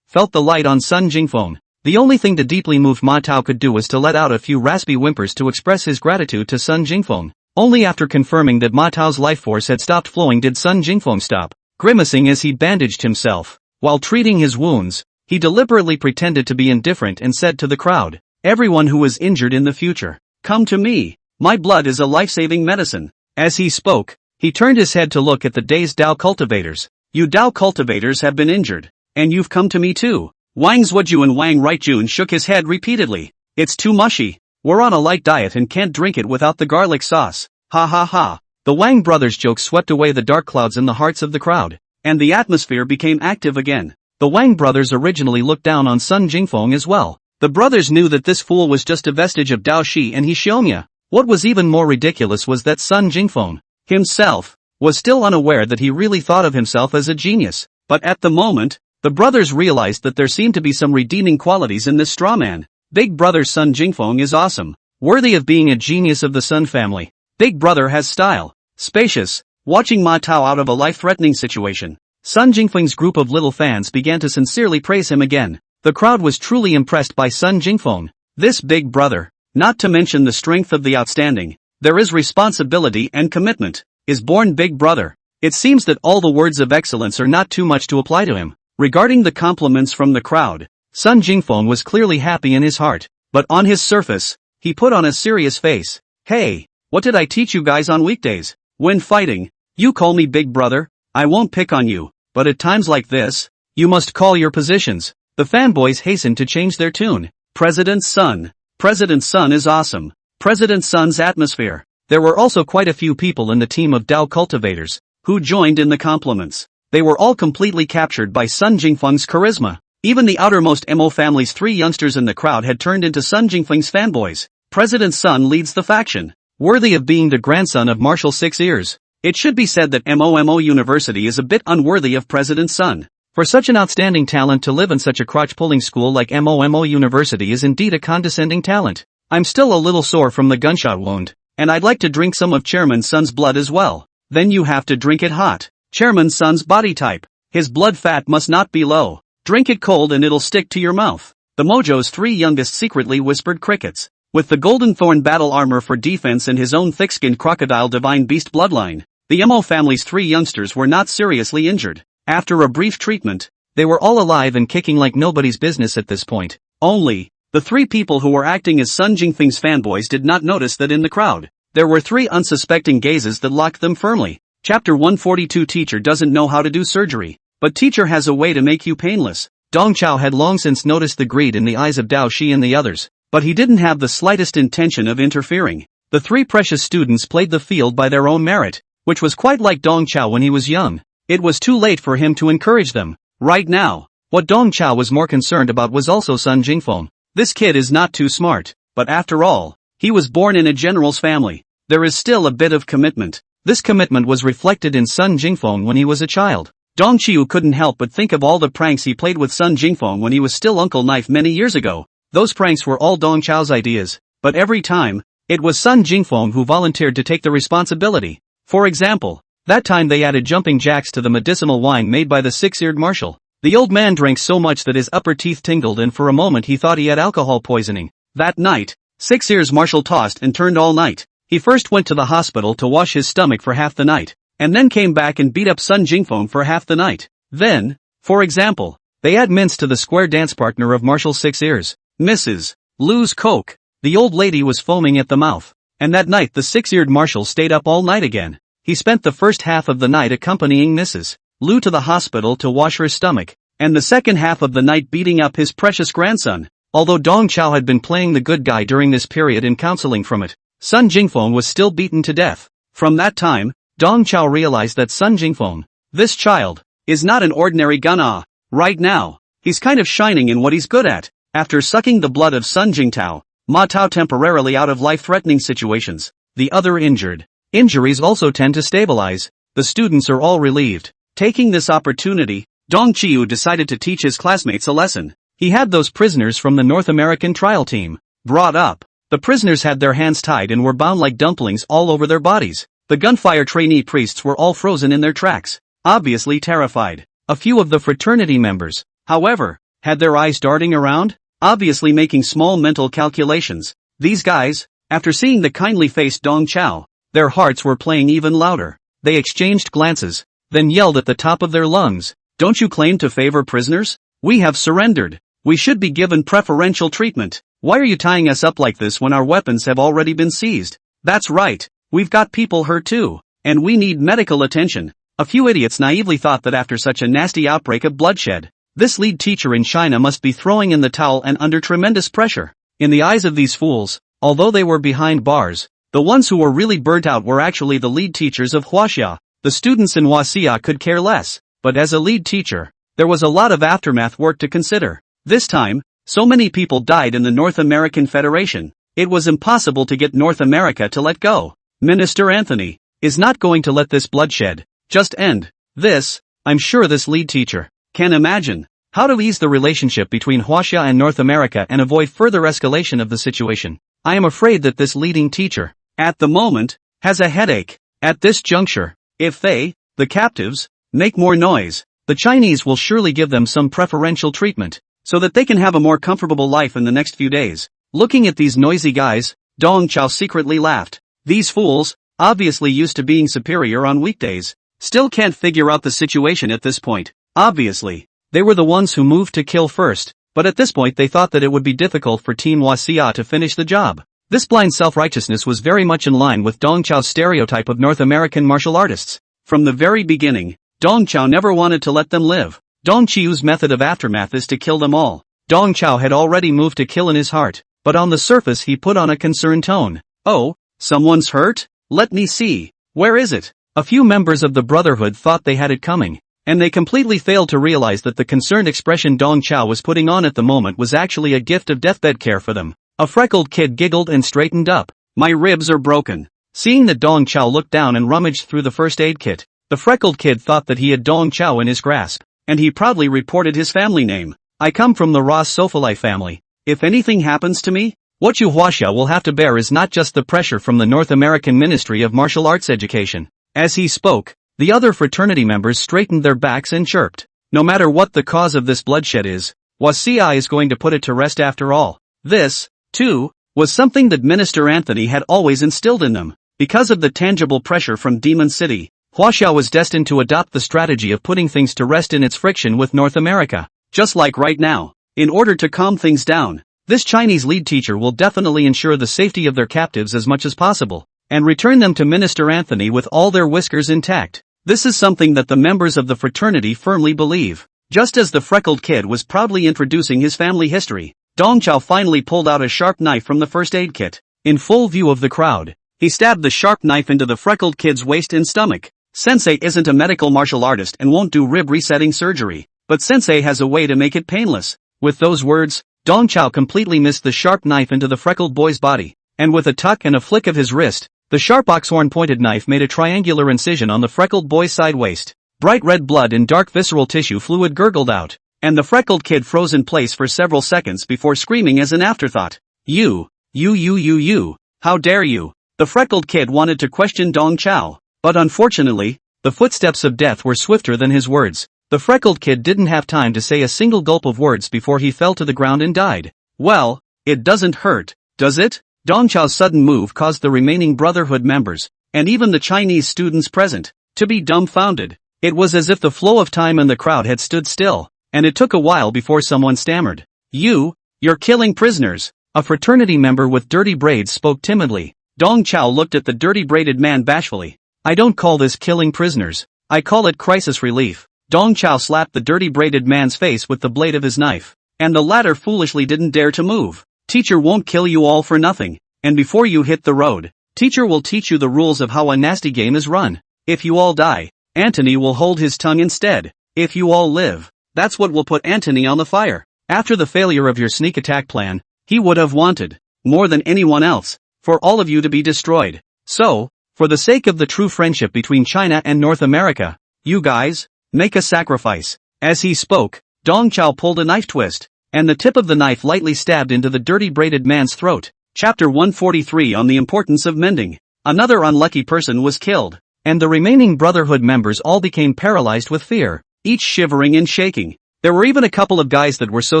felt the light on Sun Jingfeng. The only thing the deeply moved Ma Tao could do was to let out a few raspy whimpers to express his gratitude to Sun Jingfeng. Only after confirming that Ma Tao's life force had stopped flowing did Sun Jingfeng stop, grimacing as he bandaged himself. While treating his wounds, he deliberately pretended to be indifferent and said to the crowd, Everyone who is injured in the future, come to me. My blood is a life-saving medicine. As he spoke, he turned his head to look at the dazed Dao cultivators. You Dao cultivators have been injured. And you've come to me too. Wang Zhuju and Wang Rightjun shook his head repeatedly. It's too mushy. We're on a light diet and can't drink it without the garlic sauce. Ha ha ha. The Wang brothers' joke swept away the dark clouds in the hearts of the crowd, and the atmosphere became active again. The Wang brothers originally looked down on Sun Jingfeng as well. The brothers knew that this fool was just a vestige of Dao Shi and he Xiongya. What was even more ridiculous was that Sun Jingfeng, himself, was still unaware that he really thought of himself as a genius. But at the moment, the brothers realized that there seemed to be some redeeming qualities in this straw man. Big brother Sun Jingfeng is awesome, worthy of being a genius of the Sun family. Big brother has style, spacious, watching Ma Tao out of a life-threatening situation. Sun Jingfeng's group of little fans began to sincerely praise him again. The crowd was truly impressed by Sun Jingfeng. This big brother, not to mention the strength of the outstanding, there is responsibility and commitment, is born big brother. It seems that all the words of excellence are not too much to apply to him. Regarding the compliments from the crowd, Sun Jingfeng was clearly happy in his heart, but on his surface, he put on a serious face. Hey, what did I teach you guys on weekdays? When fighting, you call me big brother, I won't pick on you, but at times like this, you must call your positions. The fanboys hastened to change their tune. President Sun. President Sun is awesome. President Sun's atmosphere. There were also quite a few people in the team of Dao cultivators, who joined in the compliments. They were all completely captured by Sun Jingfeng's charisma. Even the outermost Mo family's 3 youngsters in the crowd had turned into Sun Jingfeng's fanboys. President Sun leads the faction, worthy of being the grandson of Marshal Six Ears. It should be said that Mo University is a bit unworthy of President Sun. For such an outstanding talent to live in such a crotch-pulling school like Mo University is indeed a condescending talent. I'm still a little sore from the gunshot wound, and I'd like to drink some of Chairman Sun's blood as well. Then you have to drink it hot. Chairman Sun's body type. His blood fat must not be low. Drink it cold and it'll stick to your mouth. The Mojo's 3 youngest secretly whispered crickets. With the Golden Thorn battle armor for defense and his own thick-skinned crocodile divine beast bloodline, the Mo family's 3 youngsters were not seriously injured. After a brief treatment, they were all alive and kicking like nobody's business at this point. Only, the 3 people who were acting as Sun Jingfeng's fanboys did not notice that in the crowd, there were 3 unsuspecting gazes that locked them firmly. Chapter 142. Teacher doesn't know how to do surgery, but teacher has a way to make you painless. Dong Chao had long since noticed the greed in the eyes of Dao Shi and the others, but he didn't have the slightest intention of interfering. The 3 precious students played the field by their own merit, which was quite like Dong Chao when he was young. It was too late for him to encourage them. Right now, what Dong Chao was more concerned about was also Sun Jingfeng. This kid is not too smart, but after all, he was born in a general's family. There is still a bit of commitment. This commitment was reflected in Sun Jingfeng when he was a child. Dong Qiu couldn't help but think of all the pranks he played with Sun Jingfeng when he was still Uncle Knife many years ago. Those pranks were all Dong Chao's ideas, but every time, it was Sun Jingfeng who volunteered to take the responsibility. For example, that time they added jumping jacks to the medicinal wine made by the 6-eared marshal. The old man drank so much that his upper teeth tingled and for a moment he thought he had alcohol poisoning. That night, 6 Ears Marshal tossed and turned all night. He first went to the hospital to wash his stomach for half the night, and then came back and beat up Sun Jingfeng for half the night. Then, for example, they add mints to the square dance partner of Marshal 6 Ears, Mrs. Lou's Coke. The old lady was foaming at the mouth, and that night the 6-eared Marshal stayed up all night again. He spent the first half of the night accompanying Mrs. Lou to the hospital to wash her stomach, and the second half of the night beating up his precious grandson. Although Dong Chao had been playing the good guy during this period and counseling from it, Sun Jingfeng was still beaten to death. From that time, Dong Chao realized that Sun Jingfeng, this child, is not an ordinary gun. Right now, he's kind of shining in what he's good at. After sucking the blood of Sun Jingtao, Ma Tao temporarily out of life-threatening situations, the other injured. Injuries also tend to stabilize. The students are all relieved. Taking this opportunity, Dong Qiu decided to teach his classmates a lesson. He had those prisoners from the North American trial team brought up. The prisoners had their hands tied and were bound like dumplings all over their bodies. The gunfire trainee priests were all frozen in their tracks, obviously terrified. A few of the fraternity members, however, had their eyes darting around, obviously making small mental calculations. These guys, after seeing the kindly-faced Dong Chao, their hearts were playing even louder. They exchanged glances, then yelled at the top of their lungs, "Don't you claim to favor prisoners? We have surrendered. We should be given preferential treatment." Why are you tying us up like this when our weapons have already been seized? That's right, we've got people hurt too, and we need medical attention. A few idiots naively thought that after such a nasty outbreak of bloodshed, this lead teacher in China must be throwing in the towel and under tremendous pressure. In the eyes of these fools, although they were behind bars, the ones who were really burnt out were actually the lead teachers of Huaxia. The students in Huaxia could care less, but as a lead teacher, there was a lot of aftermath work to consider. This time, so many people died in the North American Federation, it was impossible to get North America to let go. Minister Anthony is not going to let this bloodshed just end. This, I'm sure this lead teacher can imagine how to ease the relationship between Huaxia and North America and avoid further escalation of the situation. I am afraid that this leading teacher, at the moment, has a headache. At this juncture, if they, the captives, make more noise, the Chinese will surely give them some preferential treatment, so that they can have a more comfortable life in the next few days. Looking at these noisy guys, Dong Chao secretly laughed. These fools, obviously used to being superior on weekdays, still can't figure out the situation at this point. Obviously, they were the ones who moved to kill first, but at this point they thought that it would be difficult for Team Huaxia to finish the job. This blind self-righteousness was very much in line with Dong Chao's stereotype of North American martial artists. From the very beginning, Dong Chao never wanted to let them live. Dong Qiu's method of aftermath is to kill them all. Dong Chao had already moved to kill in his heart, but on the surface he put on a concerned tone. Oh, someone's hurt? Let me see. Where is it? A few members of the Brotherhood thought they had it coming, and they completely failed to realize that the concerned expression Dong Chao was putting on at the moment was actually a gift of deathbed care for them. A freckled kid giggled and straightened up. My ribs are broken. Seeing that Dong Chao looked down and rummaged through the first aid kit, the freckled kid thought that he had Dong Chao in his grasp, and he proudly reported his family name. I come from the Ross Sofalai family. If anything happens to me, what you Huaxia will have to bear is not just the pressure from the North American Ministry of Martial Arts Education. As he spoke, the other fraternity members straightened their backs and chirped. No matter what the cause of this bloodshed is, Huaxia is going to put it to rest after all. This, too, was something that Minister Anthony had always instilled in them. Because of the tangible pressure from Demon City, Huaxia was destined to adopt the strategy of putting things to rest in its friction with North America. Just like right now, in order to calm things down, this Chinese lead teacher will definitely ensure the safety of their captives as much as possible, and return them to Minister Anthony with all their whiskers intact. This is something that the members of the fraternity firmly believe. Just as the freckled kid was proudly introducing his family history, Dong Chao finally pulled out a sharp knife from the first aid kit. In full view of the crowd, he stabbed the sharp knife into the freckled kid's waist and stomach. Sensei isn't a medical martial artist and won't do rib resetting surgery, but Sensei has a way to make it painless. With those words, Dong Chao completely missed the sharp knife into the freckled boy's body, and with a tuck and a flick of his wrist, the sharp oxhorn-pointed knife made a triangular incision on the freckled boy's side waist. Bright red blood and dark visceral tissue fluid gurgled out, and the freckled kid froze in place for several seconds before screaming as an afterthought. You, how dare you? The freckled kid wanted to question Dong Chao, but unfortunately, the footsteps of death were swifter than his words. The freckled kid didn't have time to say a single gulp of words before he fell to the ground and died. Well, it doesn't hurt, does it? Dong Chao's sudden move caused the remaining Brotherhood members, and even the Chinese students present, to be dumbfounded. It was as if the flow of time in the crowd had stood still, and it took a while before someone stammered. You're killing prisoners. A fraternity member with dirty braids spoke timidly. Dong Chao looked at the dirty braided man bashfully. I don't call this killing prisoners. I call it crisis relief. Dong Chao slapped the dirty braided man's face with the blade of his knife, and the latter foolishly didn't dare to move. Teacher won't kill you all for nothing, and before you hit the road, teacher will teach you the rules of how a nasty game is run. If you all die, Anthony will hold his tongue instead. If you all live, that's what will put Anthony on the fire. After the failure of your sneak attack plan, he would have wanted, more than anyone else, for all of you to be destroyed. So, for the sake of the true friendship between China and North America, you guys, make a sacrifice. As he spoke, Dong Chao pulled a knife twist, and the tip of the knife lightly stabbed into the dirty braided man's throat. Chapter 143 on the importance of mending. Another unlucky person was killed, and the remaining Brotherhood members all became paralyzed with fear, each shivering and shaking. There were even a couple of guys that were so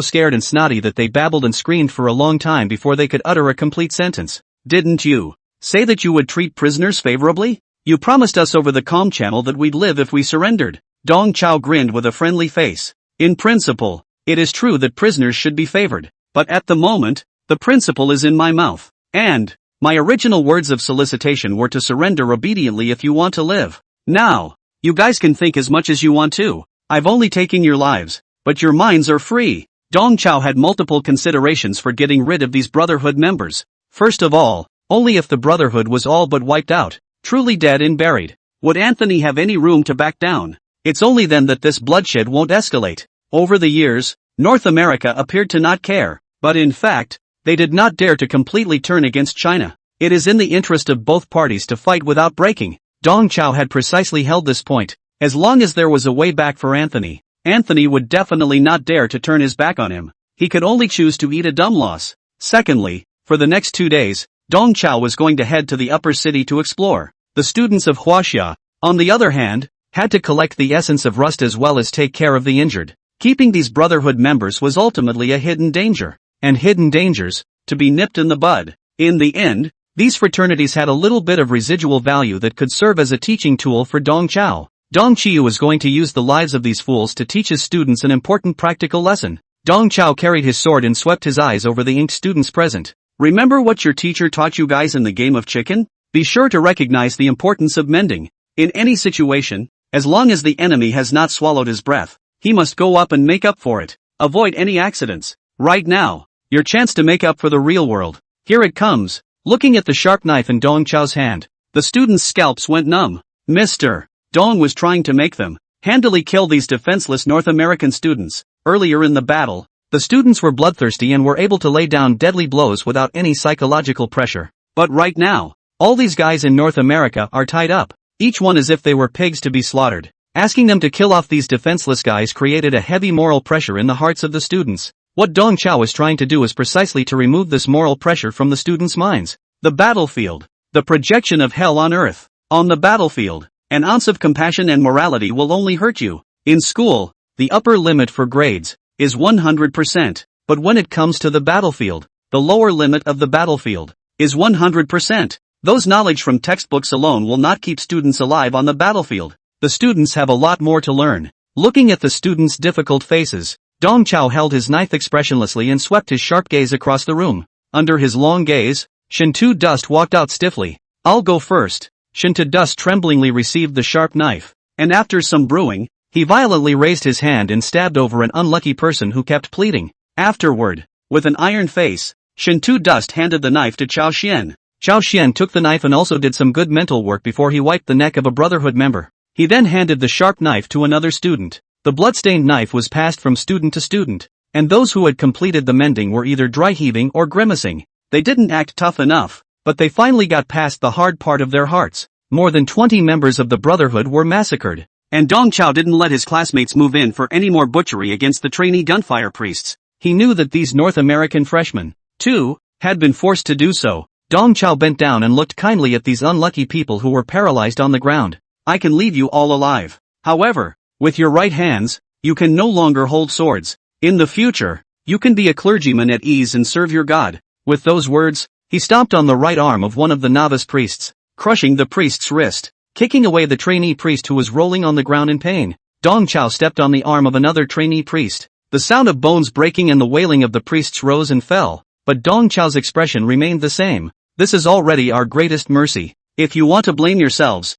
scared and snotty that they babbled and screamed for a long time before they could utter a complete sentence. Didn't you say that you would treat prisoners favorably? You promised us over the comm channel that we'd live if we surrendered. Dong Chao grinned with a friendly face. In principle, it is true that prisoners should be favored, but at the moment, The principle is in my mouth. And my original words of solicitation were to surrender obediently if you want to live. Now, you guys can think as much as you want to. I've only taken your lives, but your minds are free. Dong Chao had multiple considerations for getting rid of these Brotherhood members. First of all, only if the Brotherhood was all but wiped out, truly dead and buried, would Anthony have any room to back down. It's only then that this bloodshed won't escalate. Over the years, North America appeared to not care, but in fact, they did not dare to completely turn against China. It is in the interest of both parties to fight without breaking. Dong Chao had precisely held this point. As long as there was a way back for Anthony, Anthony would definitely not dare to turn his back on him. He could only choose to eat a dumb loss. Secondly, for the next 2 days, Dong Chao was going to head to the upper city to explore. The students of Huaxia, on the other hand, had to collect the essence of rust as well as take care of the injured. Keeping these Brotherhood members was ultimately a hidden danger. And hidden dangers, to be nipped in the bud. In the end, these fraternities had a little bit of residual value that could serve as a teaching tool for Dong Chao. Dong Chiu was going to use the lives of these fools to teach his students an important practical lesson. Dong Chao carried his sword and swept his eyes over the inked students present. Remember what your teacher taught you guys in the game of chicken? Be sure to recognize the importance of mending. In any situation, as long as the enemy has not swallowed his breath, he must go up and make up for it. Avoid any accidents. Right now, your chance to make up for the real world. Here it comes. Looking at the sharp knife in Dong Chao's hand, the students' scalps went numb. Mr. Dong was trying to make them handily kill these defenseless North American students. Earlier in the battle, the students were bloodthirsty and were able to lay down deadly blows without any psychological pressure. But right now, all these guys in North America are tied up, each one as if they were pigs to be slaughtered. Asking them to kill off these defenseless guys created a heavy moral pressure in the hearts of the students. What Dong Chao was trying to do is precisely to remove this moral pressure from the students' minds. The battlefield. The projection of hell on earth. On the battlefield, an ounce of compassion and morality will only hurt you. In school, the upper limit for grades is 100%. But when it comes to the battlefield, the lower limit of the battlefield is 100%. Those knowledge from textbooks alone will not keep students alive on the battlefield. The students have a lot more to learn. Looking at the students' difficult faces, Dong Chao held his knife expressionlessly and swept his sharp gaze across the room. Under his long gaze, Shintu Dust walked out stiffly. I'll go first. Shintu Dust tremblingly received the sharp knife, and after some brewing, he violently raised his hand and stabbed over an unlucky person who kept pleading. Afterward, with an iron face, Shintu Dust handed the knife to Chao Xian. Chao Xian took the knife and also did some good mental work before he wiped the neck of a Brotherhood member. He then handed the sharp knife to another student. The bloodstained knife was passed from student to student, and those who had completed the mending were either dry heaving or grimacing. They didn't act tough enough, but they finally got past the hard part of their hearts. More than 20 members of the Brotherhood were massacred, and Dong Chao didn't let his classmates move in for any more butchery against the trainee gunfire priests. He knew that these North American freshmen, too, had been forced to do so. Dong Chao bent down and looked kindly at these unlucky people who were paralyzed on the ground. I can leave you all alive. However, with your right hands, you can no longer hold swords. In the future, you can be a clergyman at ease and serve your God. With those words, he stomped on the right arm of one of the novice priests, crushing the priest's wrist, kicking away the trainee priest who was rolling on the ground in pain. Dong Chao stepped on the arm of another trainee priest. The sound of bones breaking and the wailing of the priests rose and fell, but Dong Chao's expression remained the same. This is already our greatest mercy. If you want to blame yourselves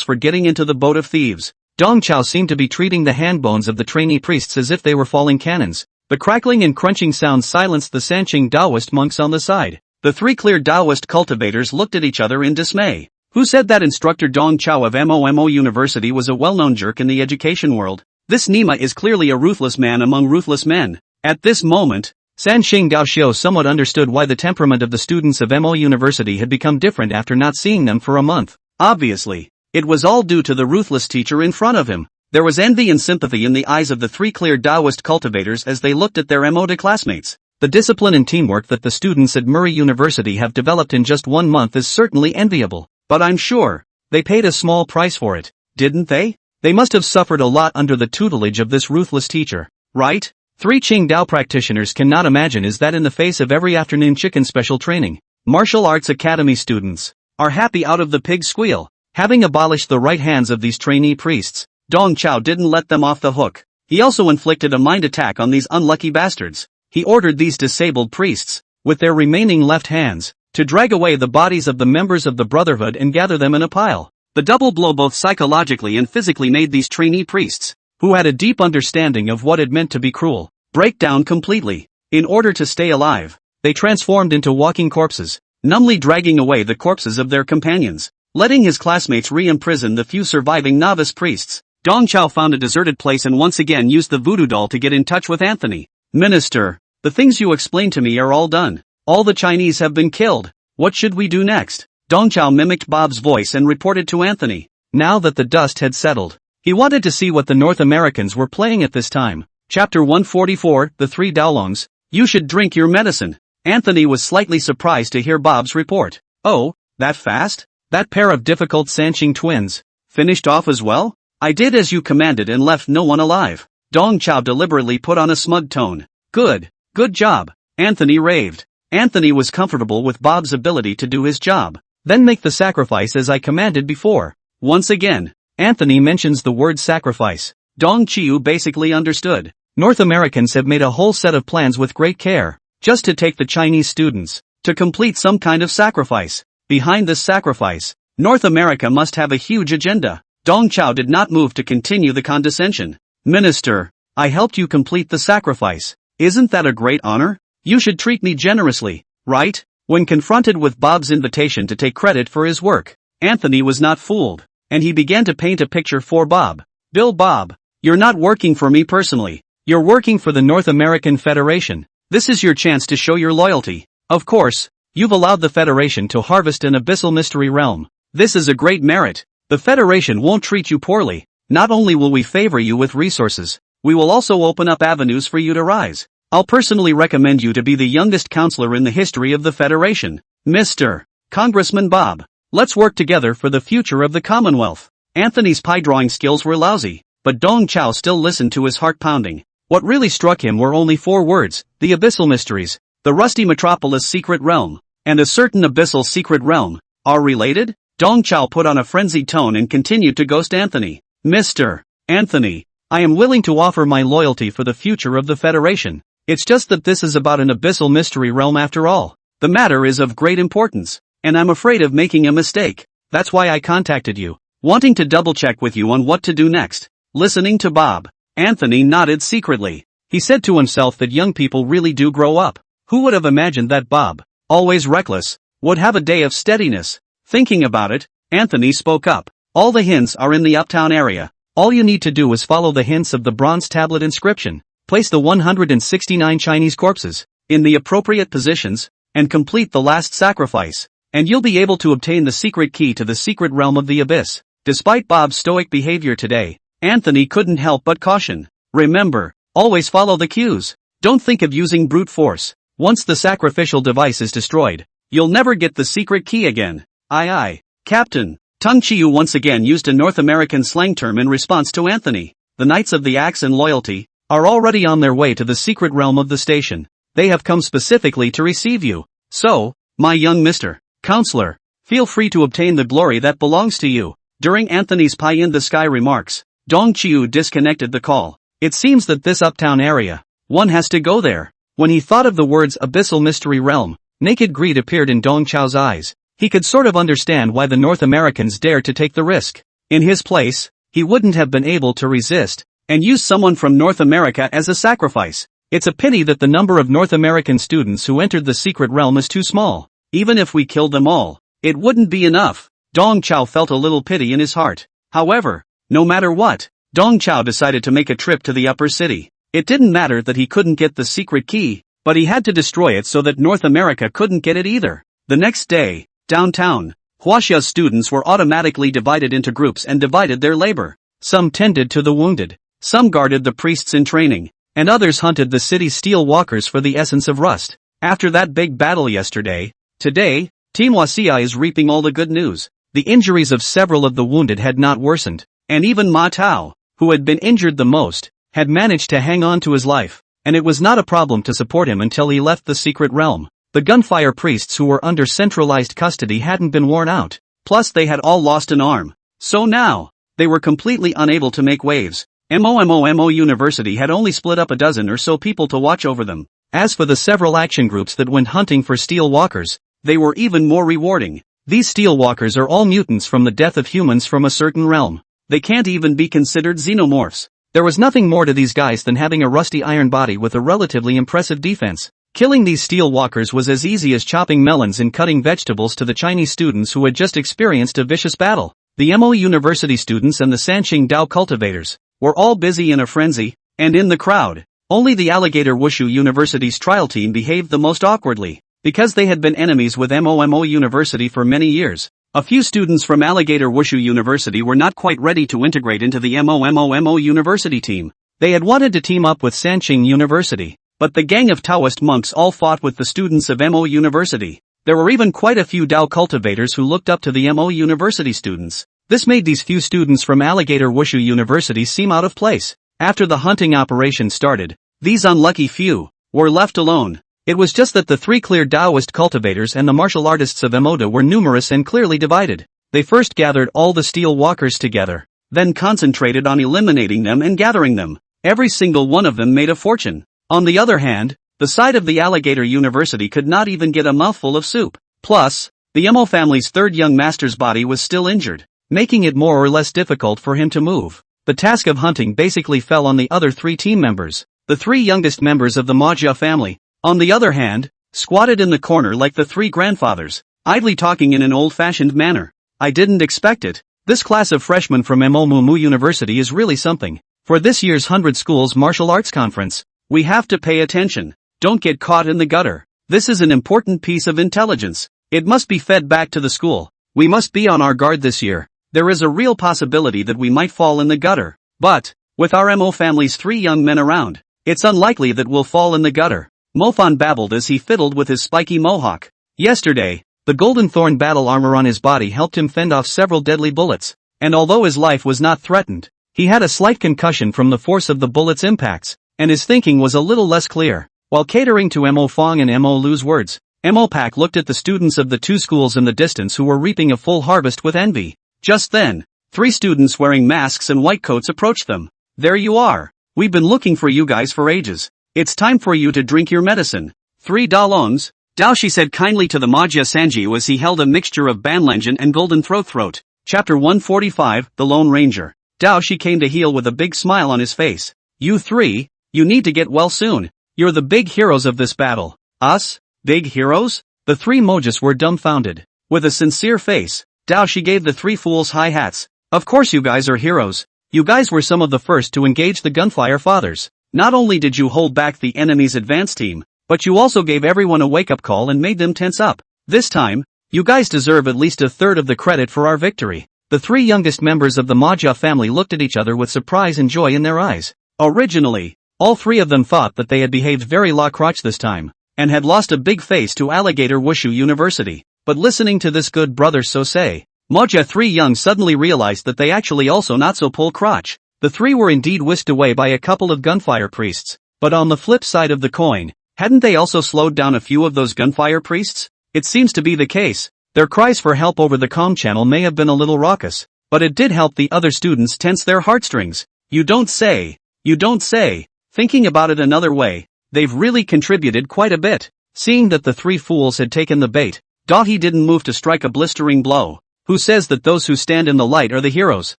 for getting into the boat of thieves. Dong Chao seemed to be treating the hand bones of the trainee priests as if they were falling cannons. The crackling and crunching sounds silenced the Sanqing Taoist monks on the side. The three clear Taoist cultivators looked at each other in dismay. Who said that Instructor Dong Chao of MOMO University was a well-known jerk in the education world? This Nima is clearly a ruthless man among ruthless men. At this moment, Sanqing Daoxiu somewhat understood why the temperament of the students of MO University had become different after not seeing them for a month. Obviously, it was all due to the ruthless teacher in front of him. There was envy and sympathy in the eyes of the three clear Taoist cultivators as they looked at their MO classmates. The discipline and teamwork that the students at Murray University have developed in just 1 month is certainly enviable. But I'm sure, they paid a small price for it, didn't they? They must have suffered a lot under the tutelage of this ruthless teacher, right? 3 Qingdao practitioners cannot imagine is that in the face of every afternoon chicken special training, martial arts academy students are happy out of the pig squeal. Having abolished the right hands of these trainee priests, Dong Chao didn't let them off the hook. He also inflicted a mind attack on these unlucky bastards. He ordered these disabled priests with their remaining left hands, to drag away the bodies of the members of the Brotherhood and gather them in a pile. The double blow both psychologically and physically made these trainee priests, who had a deep understanding of what it meant to be cruel, break down completely. In order to stay alive, they transformed into walking corpses, numbly dragging away the corpses of their companions, letting his classmates re-imprison the few surviving novice priests. Dong Chao found a deserted place and once again used the voodoo doll to get in touch with Anthony. Minister, the things you explained to me are all done. All the Chinese have been killed. What should we do next? Dong Chao mimicked Bob's voice and reported to Anthony. Now that the dust had settled, he wanted to see what the North Americans were playing at this time. Chapter 144, The Three Daolongs. You should drink your medicine. Anthony was slightly surprised to hear Bob's report. Oh, that fast? That pair of difficult Sanqing twins finished off as well? I did as you commanded and left no one alive. Dong Chao deliberately put on a smug tone. Good job, Anthony raved. Anthony was comfortable with Bob's ability to do his job. Then make the sacrifice as I commanded before. Once again, Anthony mentions the word sacrifice. Dong Chiu basically understood. North Americans have made a whole set of plans with great care, just to take the Chinese students, to complete some kind of sacrifice. Behind this sacrifice, North America must have a huge agenda. Dong Chao did not move to continue the condescension. Minister, I helped you complete the sacrifice. Isn't that a great honor? You should treat me generously, right? When confronted with Bob's invitation to take credit for his work, Anthony was not fooled, and he began to paint a picture for Bob. Bob, you're not working for me personally. You're working for the North American Federation. This is your chance to show your loyalty. Of course, you've allowed the Federation to harvest an abyssal mystery realm. This is a great merit. The Federation won't treat you poorly. Not only will we favor you with resources, we will also open up avenues for you to rise. I'll personally recommend you to be the youngest counselor in the history of the Federation. Mr. Congressman Bob, let's work together for the future of the Commonwealth. Anthony's pie drawing skills were lousy, but Dong Chao still listened to his heart pounding. What really struck him were only 4 words: the abyssal mysteries, the rusty metropolis secret realm, and a certain abyssal secret realm. Are related? Dong Chao put on a frenzied tone and continued to ghost Anthony. Mr. Anthony, I am willing to offer my loyalty for the future of the Federation. It's just that this is about an abyssal mystery realm after all. The matter is of great importance, and I'm afraid of making a mistake. That's why I contacted you, wanting to double-check with you on what to do next. Listening to Bob, Anthony nodded secretly. He said to himself that young people really do grow up. Who would have imagined that Bob, always reckless, would have a day of steadiness? Thinking about it, Anthony spoke up. All the hints are in the uptown area. All you need to do is follow the hints of the bronze tablet inscription, place the 169 Chinese corpses in the appropriate positions, and complete the last sacrifice, and you'll be able to obtain the secret key to the secret realm of the abyss. Despite Bob's stoic behavior today, Anthony couldn't help but caution. Remember, always follow the cues. Don't think of using brute force. Once the sacrificial device is destroyed, you'll never get the secret key again. Aye, Captain. Tung Chiu once again used a North American slang term in response to Anthony. The Knights of the Axe and Loyalty are already on their way to the secret realm of the station. They have come specifically to receive you. So, my young Mr. Counselor, feel free to obtain the glory that belongs to you. During Anthony's pie-in-the-sky remarks, Dong Chiu disconnected the call. It seems that this uptown area, one has to go there. When he thought of the words abyssal mystery realm, naked greed appeared in Dong Chao's eyes. He could sort of understand why the North Americans dared to take the risk. In his place, he wouldn't have been able to resist, and use someone from North America as a sacrifice. It's a pity that the number of North American students who entered the secret realm is too small. Even if we killed them all, it wouldn't be enough. Dong Chao felt a little pity in his heart. However, no matter what, Dong Chao decided to make a trip to the upper city. It didn't matter that he couldn't get the secret key, but he had to destroy it so that North America couldn't get it either. The next day, downtown, Huaxia's students were automatically divided into groups and divided their labor. Some tended to the wounded, some guarded the priests in training, and others hunted the city's steel walkers for the essence of rust. After that big battle yesterday, today, Team Huaxia is reaping all the good news. The injuries of several of the wounded had not worsened, and even Ma Tao, who had been injured the most, had managed to hang on to his life, and it was not a problem to support him until he left the secret realm. The gunfire priests who were under centralized custody hadn't been worn out, plus they had all lost an arm. So now, they were completely unable to make waves. MOMO University had only split up a dozen or so people to watch over them. As for the several action groups that went hunting for steel walkers, they were even more rewarding. These steel walkers are all mutants from the death of humans from a certain realm. They can't even be considered xenomorphs. There was nothing more to these guys than having a rusty iron body with a relatively impressive defense. Killing these steel walkers was as easy as chopping melons and cutting vegetables to the Chinese students who had just experienced a vicious battle. The MO University students and the Sanqing Dao cultivators were all busy in a frenzy, and in the crowd, only the Alligator Wushu University's trial team behaved the most awkwardly, because they had been enemies with MOMO University for many years. A few students from Alligator Wushu University were not quite ready to integrate into the MOMO University team. They had wanted to team up with Sanqing University, but the gang of Taoist monks all fought with the students of MO University. There were even quite a few Dao cultivators who looked up to the MO University students. This made these few students from Alligator Wushu University seem out of place. After the hunting operation started, these unlucky few were left alone. It was just that the three clear Taoist cultivators and the martial artists of Emoda were numerous and clearly divided. They first gathered all the steel walkers together, then concentrated on eliminating them and gathering them. Every single one of them made a fortune. On the other hand, the side of the Alligator University could not even get a mouthful of soup. Plus, the Emo family's third young master's body was still injured, making it more or less difficult for him to move. The task of hunting basically fell on the other three team members. The three youngest members of the Manhwa family, on the other hand, squatted in the corner like the three grandfathers, idly talking in an old-fashioned manner. I didn't expect it. This class of freshmen from MOMO University is really something. For this year's 100 Schools Martial Arts Conference, we have to pay attention. Don't get caught in the gutter. This is an important piece of intelligence. It must be fed back to the school. We must be on our guard this year. There is a real possibility that we might fall in the gutter. But, with our MO family's three young men around, it's unlikely that we'll fall in the gutter. Mofan babbled as he fiddled with his spiky mohawk. Yesterday, the golden thorn battle armor on his body helped him fend off several deadly bullets, and although his life was not threatened, he had a slight concussion from the force of the bullet's impacts, and his thinking was a little less clear. While catering to Mo Fong and Mo Lu's words, Mo Pak looked at the students of the two schools in the distance who were reaping a full harvest with envy. Just then, three students wearing masks and white coats approached them. There you are. We've been looking for you guys for ages. It's time for you to drink your medicine. 3 dalongs. Daoshi said kindly to the Majia Sanji as he held a mixture of Banlangen and Golden Throat. Chapter 145, The Lone Ranger. Daoshi came to heel with a big smile on his face. You three, you need to get well soon. You're the big heroes of this battle. Us? Big heroes? The three Mojas were dumbfounded. With a sincere face, Daoshi gave the three fools high hats. Of course you guys are heroes. You guys were some of the first to engage the Gunfire Fathers. Not only did you hold back the enemy's advance team, but you also gave everyone a wake-up call and made them tense up. This time, you guys deserve at least a third of the credit for our victory. The three youngest members of the Majia family looked at each other with surprise and joy in their eyes. Originally, all three of them thought that they had behaved very la crotch this time, and had lost a big face to Alligator Wushu University. But listening to this good brother Sosei, Majia 3 Young suddenly realized that they actually also not so pull crotch. The three were indeed whisked away by a couple of gunfire priests, but on the flip side of the coin, hadn't they also slowed down a few of those gunfire priests? It seems to be the case. Their cries for help over the comm channel may have been a little raucous, but it did help the other students tense their heartstrings. You don't say. You don't say. Thinking about it another way, they've really contributed quite a bit. Seeing that the three fools had taken the bait, Dahi didn't move to strike a blistering blow. Who says that those who stand in the light are the heroes?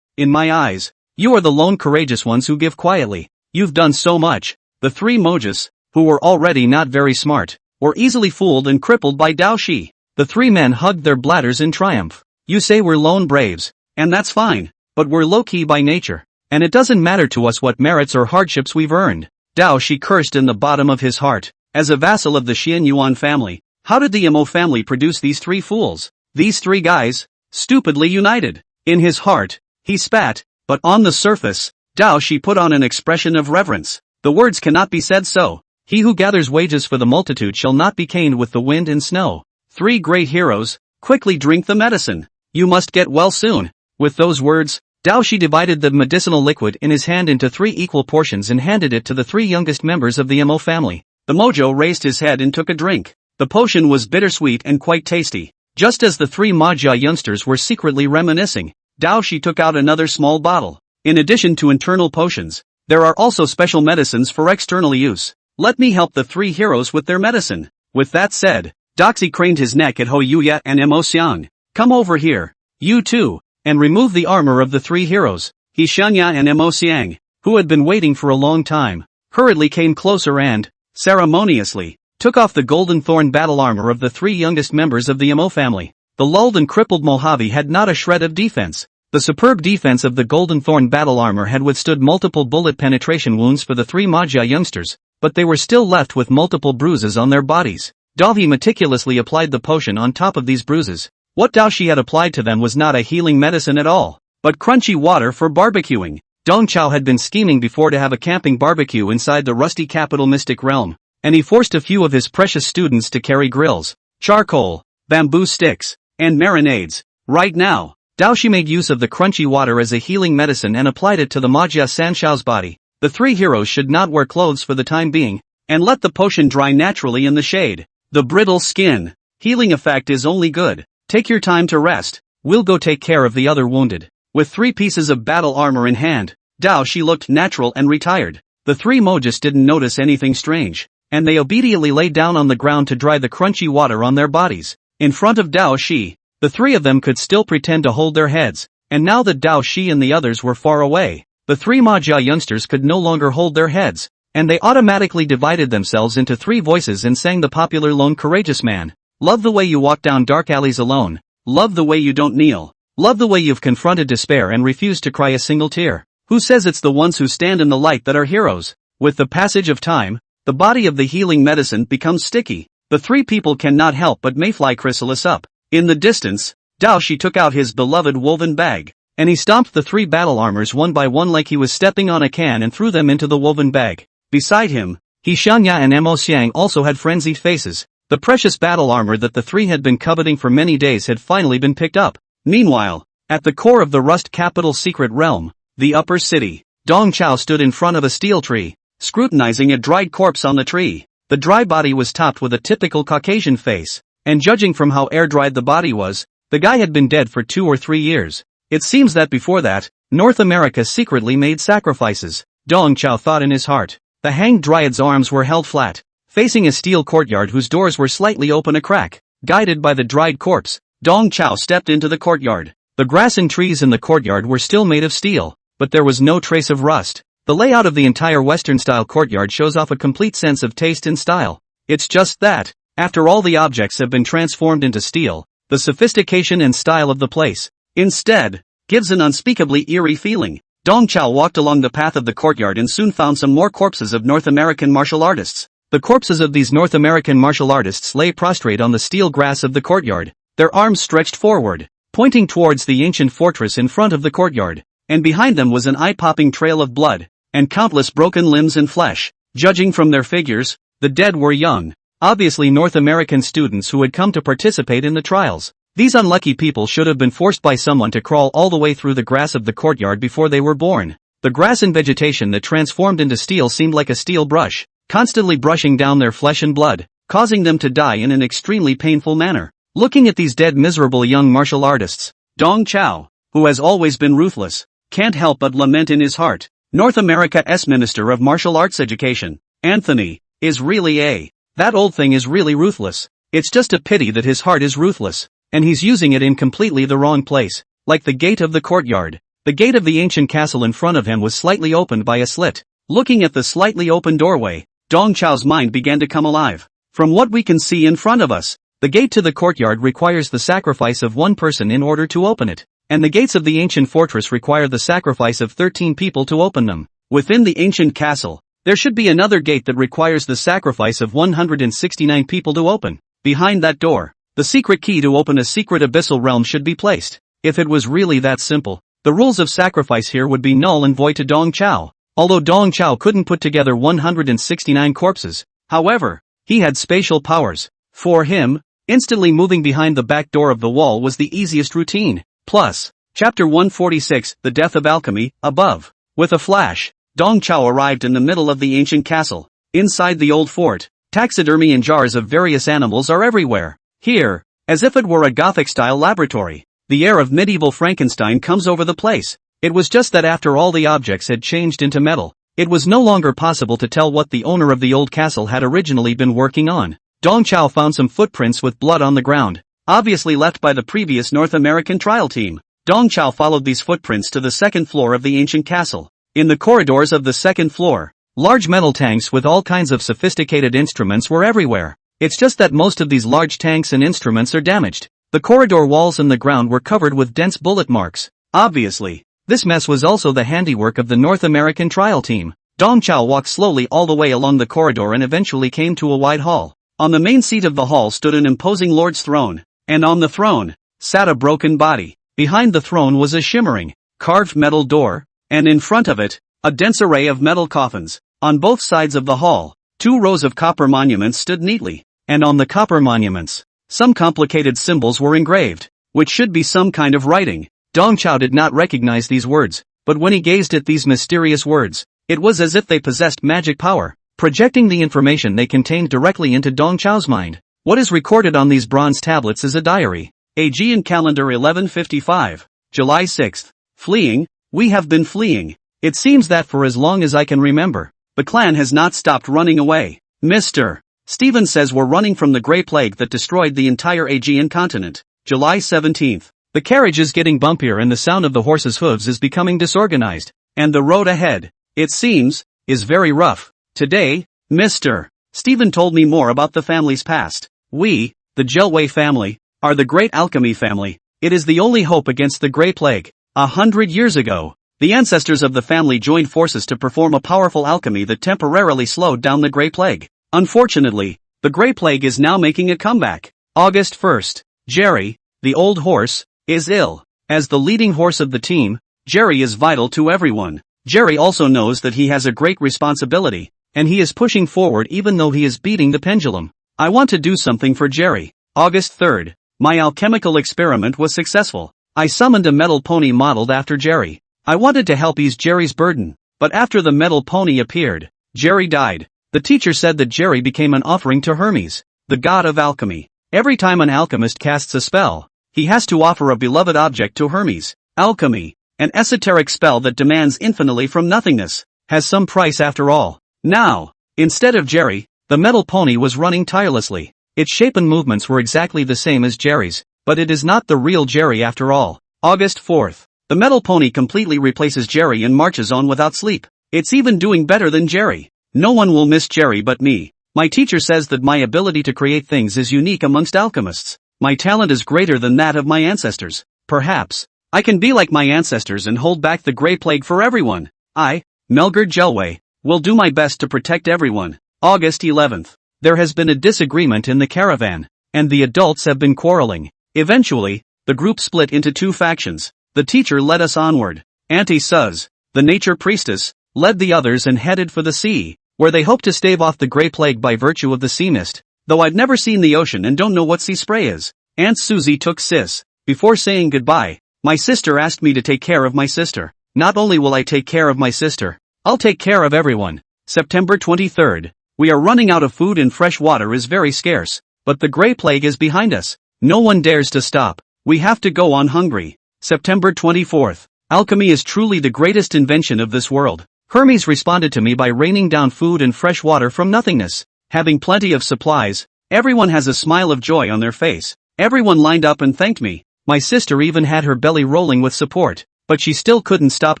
In my eyes, you are the lone courageous ones who give quietly. You've done so much. The three Mojas, who were already not very smart, were easily fooled and crippled by Dao Shi. The three men hugged their bladders in triumph. You say we're lone braves, and that's fine, but we're low-key by nature, and it doesn't matter to us what merits or hardships we've earned. Dao Shi cursed in the bottom of his heart. As a vassal of the Xian Yuan family, how did the Mo family produce these three fools? These three guys, stupidly united. In his heart, he spat, but on the surface, Dao Shi put on an expression of reverence. The words cannot be said so. He who gathers wages for the multitude shall not be caned with the wind and snow. Three great heroes, quickly drink the medicine. You must get well soon. With those words, Dao Shi divided the medicinal liquid in his hand into 3 equal portions and handed it to the 3 youngest members of the Mo family. The Mojo raised his head and took a drink. The potion was bittersweet and quite tasty. Just as the 3 Majia youngsters were secretly reminiscing, Dao Shi took out another small bottle. In addition to internal potions, there are also special medicines for external use. Let me help the three heroes with their medicine. With that said, Doxy craned his neck at Ho Yuya and Mo Xiang. Come over here. You too, and remove the armor of the three heroes. He Xiangya and Mo Xiang, who had been waiting for a long time, hurriedly came closer and, ceremoniously, took off the golden thorn battle armor of the three youngest members of the Mo family. The lulled and crippled Mojave had not a shred of defense. The superb defense of the golden thorn battle armor had withstood multiple bullet penetration wounds for the three Maggia youngsters, but they were still left with multiple bruises on their bodies. Davi meticulously applied the potion on top of these bruises. What Dao Shi had applied to them was not a healing medicine at all, but crunchy water for barbecuing. Dong Chao had been scheming before to have a camping barbecue inside the rusty capital mystic realm, and he forced a few of his precious students to carry grills, charcoal, bamboo sticks, and marinades. Right now, Dao Shi made use of the crunchy water as a healing medicine and applied it to the Maggia San Shao's body. The three heroes should not wear clothes for the time being, and let the potion dry naturally in the shade. The brittle skin healing effect is only good. Take your time to rest. We'll go take care of the other wounded. With 3 pieces of battle armor in hand, Dao Shi looked natural and retired. The 3 Mojas didn't notice anything strange, and they obediently lay down on the ground to dry the crunchy water on their bodies. In front of Dao Shi, the 3 of them could still pretend to hold their heads, and now that Dao Shi and the others were far away, the 3 Maggia youngsters could no longer hold their heads, and they automatically divided themselves into 3 voices and sang the popular Lone Courageous Man. Love the way you walk down dark alleys alone. Love the way you don't kneel. Love the way you've confronted despair and refused to cry a single tear. Who says it's the ones who stand in the light that are heroes? With the passage of time, the body of the healing medicine becomes sticky. The 3 people cannot help but mayfly chrysalis up. In the distance, Dao Shi took out his beloved woven bag, and he stomped the 3 battle armors one by one like he was stepping on a can and threw them into the woven bag. Beside him, He Xiangya and Mo Xiang also had frenzied faces. The precious battle armor that the 3 had been coveting for many days had finally been picked up. Meanwhile, at the core of the Rust Capital's secret realm, the upper city, Dong Chao stood in front of a steel tree, scrutinizing a dried corpse on the tree. The dry body was topped with a typical Caucasian face, and judging from how air-dried the body was, the guy had been dead for 2 or 3 years. It seems that before that, North America secretly made sacrifices, Dong Chao thought in his heart. The hanged dryad's arms were held flat, facing a steel courtyard whose doors were slightly open a crack. Guided by the dried corpse, Dong Chao stepped into the courtyard. The grass and trees in the courtyard were still made of steel, but there was no trace of rust. The layout of the entire Western-style courtyard shows off a complete sense of taste and style. It's just that, after all the objects have been transformed into steel, the sophistication and style of the place, instead, gives an unspeakably eerie feeling. Dong Chao walked along the path of the courtyard and soon found some more corpses of North American martial artists. The corpses of these North American martial artists lay prostrate on the steel grass of the courtyard, their arms stretched forward, pointing towards the ancient fortress in front of the courtyard, and behind them was an eye-popping trail of blood, and countless broken limbs and flesh. Judging from their figures, the dead were young, obviously North American students who had come to participate in the trials. These unlucky people should have been forced by someone to crawl all the way through the grass of the courtyard before they were born. The grass and vegetation that transformed into steel seemed like a steel brush, constantly brushing down their flesh and blood, causing them to die in an extremely painful manner. Looking at these dead miserable young martial artists, Dong Chao, who has always been ruthless, can't help but lament in his heart. North America's Minister of Martial Arts Education, Anthony, is really that old thing is really ruthless. It's just a pity that his heart is ruthless, and he's using it in completely the wrong place. Like the gate of the courtyard, the gate of the ancient castle in front of him was slightly opened by a slit. Looking at the slightly open doorway, Dong Chao's mind began to come alive. From what we can see in front of us, the gate to the courtyard requires the sacrifice of 1 person in order to open it, and the gates of the ancient fortress require the sacrifice of 13 people to open them. Within the ancient castle, there should be another gate that requires the sacrifice of 169 people to open. Behind that door, the secret key to open a secret abyssal realm should be placed. If it was really that simple, the rules of sacrifice here would be null and void to Dong Chao. Although Dong Chao couldn't put together 169 corpses, however, he had spatial powers. For him, instantly moving behind the back door of the wall was the easiest routine. Plus, Chapter 146, The Death of Alchemy, above. With a flash, Dong Chao arrived in the middle of the ancient castle. Inside the old fort, taxidermy and jars of various animals are everywhere. Here, as if it were a Gothic-style laboratory, the air of medieval Frankenstein comes over the place. It was just that after all the objects had changed into metal, it was no longer possible to tell what the owner of the old castle had originally been working on. Dong Chao found some footprints with blood on the ground, obviously left by the previous North American trial team. Dong Chao followed these footprints to the second floor of the ancient castle. In the corridors of the second floor, large metal tanks with all kinds of sophisticated instruments were everywhere. It's just that most of these large tanks and instruments are damaged. The corridor walls and the ground were covered with dense bullet marks. Obviously, this mess was also the handiwork of the North American trial team. Dong Chao walked slowly all the way along the corridor and eventually came to a wide hall. On the main seat of the hall stood an imposing lord's throne, and on the throne sat a broken body. Behind the throne was a shimmering, carved metal door, and in front of it, a dense array of metal coffins. On both sides of the hall, 2 rows of copper monuments stood neatly, and on the copper monuments, some complicated symbols were engraved, which should be some kind of writing. Dong Chao did not recognize these words, but when he gazed at these mysterious words, it was as if they possessed magic power, projecting the information they contained directly into Dong Chao's mind. What is recorded on these bronze tablets is a diary. Aegean calendar 1155, July 6th. Fleeing, we have been fleeing. It seems that for as long as I can remember, the clan has not stopped running away. Mr. Stephen says we're running from the Grey Plague that destroyed the entire Aegean continent. July 17th. The carriage is getting bumpier and the sound of the horse's hooves is becoming disorganized. And the road ahead, it seems, is very rough. Today, Mr. Stephen told me more about the family's past. We, the Jelway family, are the great alchemy family. It is the only hope against the Grey Plague. 100 years ago, the ancestors of the family joined forces to perform a powerful alchemy that temporarily slowed down the Grey Plague. Unfortunately, the Grey Plague is now making a comeback. August 1st. Jerry, the old horse, is ill. As the leading horse of the team, Jerry is vital to everyone. Jerry also knows that he has a great responsibility, and he is pushing forward even though he is beating the pendulum. I want to do something for Jerry. August 3rd. My alchemical experiment was successful. I summoned a metal pony modeled after Jerry. I wanted to help ease Jerry's burden, but after the metal pony appeared, Jerry died. The teacher said that Jerry became an offering to Hermes, the god of alchemy. Every time an alchemist casts a spell, he has to offer a beloved object to Hermes. Alchemy, an esoteric spell that demands infinitely from nothingness, has some price after all. Now, instead of Jerry, the metal pony was running tirelessly. Its shape and movements were exactly the same as Jerry's, but it is not the real Jerry after all. August 4th. The metal pony completely replaces Jerry and marches on without sleep. It's even doing better than Jerry. No one will miss Jerry but me. My teacher says that my ability to create things is unique amongst alchemists. My talent is greater than that of my ancestors. Perhaps I can be like my ancestors and hold back the Grey Plague for everyone. I, Melgard Jelway, will do my best to protect everyone. August 11th. There has been a disagreement in the caravan, and the adults have been quarreling. Eventually, the group split into 2 factions. The teacher led us onward. Auntie Suz, the nature priestess, led the others and headed for the sea, where they hope to stave off the Grey Plague by virtue of the sea mist. Though I've never seen the ocean and don't know what sea spray is. Aunt Susie took Sis. Before saying goodbye, my sister asked me to take care of my sister. Not only will I take care of my sister, I'll take care of everyone. September 23rd. We are running out of food and fresh water is very scarce, but the Grey Plague is behind us. No one dares to stop. We have to go on hungry. September 24th. Alchemy is truly the greatest invention of this world. Hermes responded to me by raining down food and fresh water from nothingness. Having plenty of supplies, everyone has a smile of joy on their face. Everyone lined up and thanked me. My sister even had her belly rolling with support, but she still couldn't stop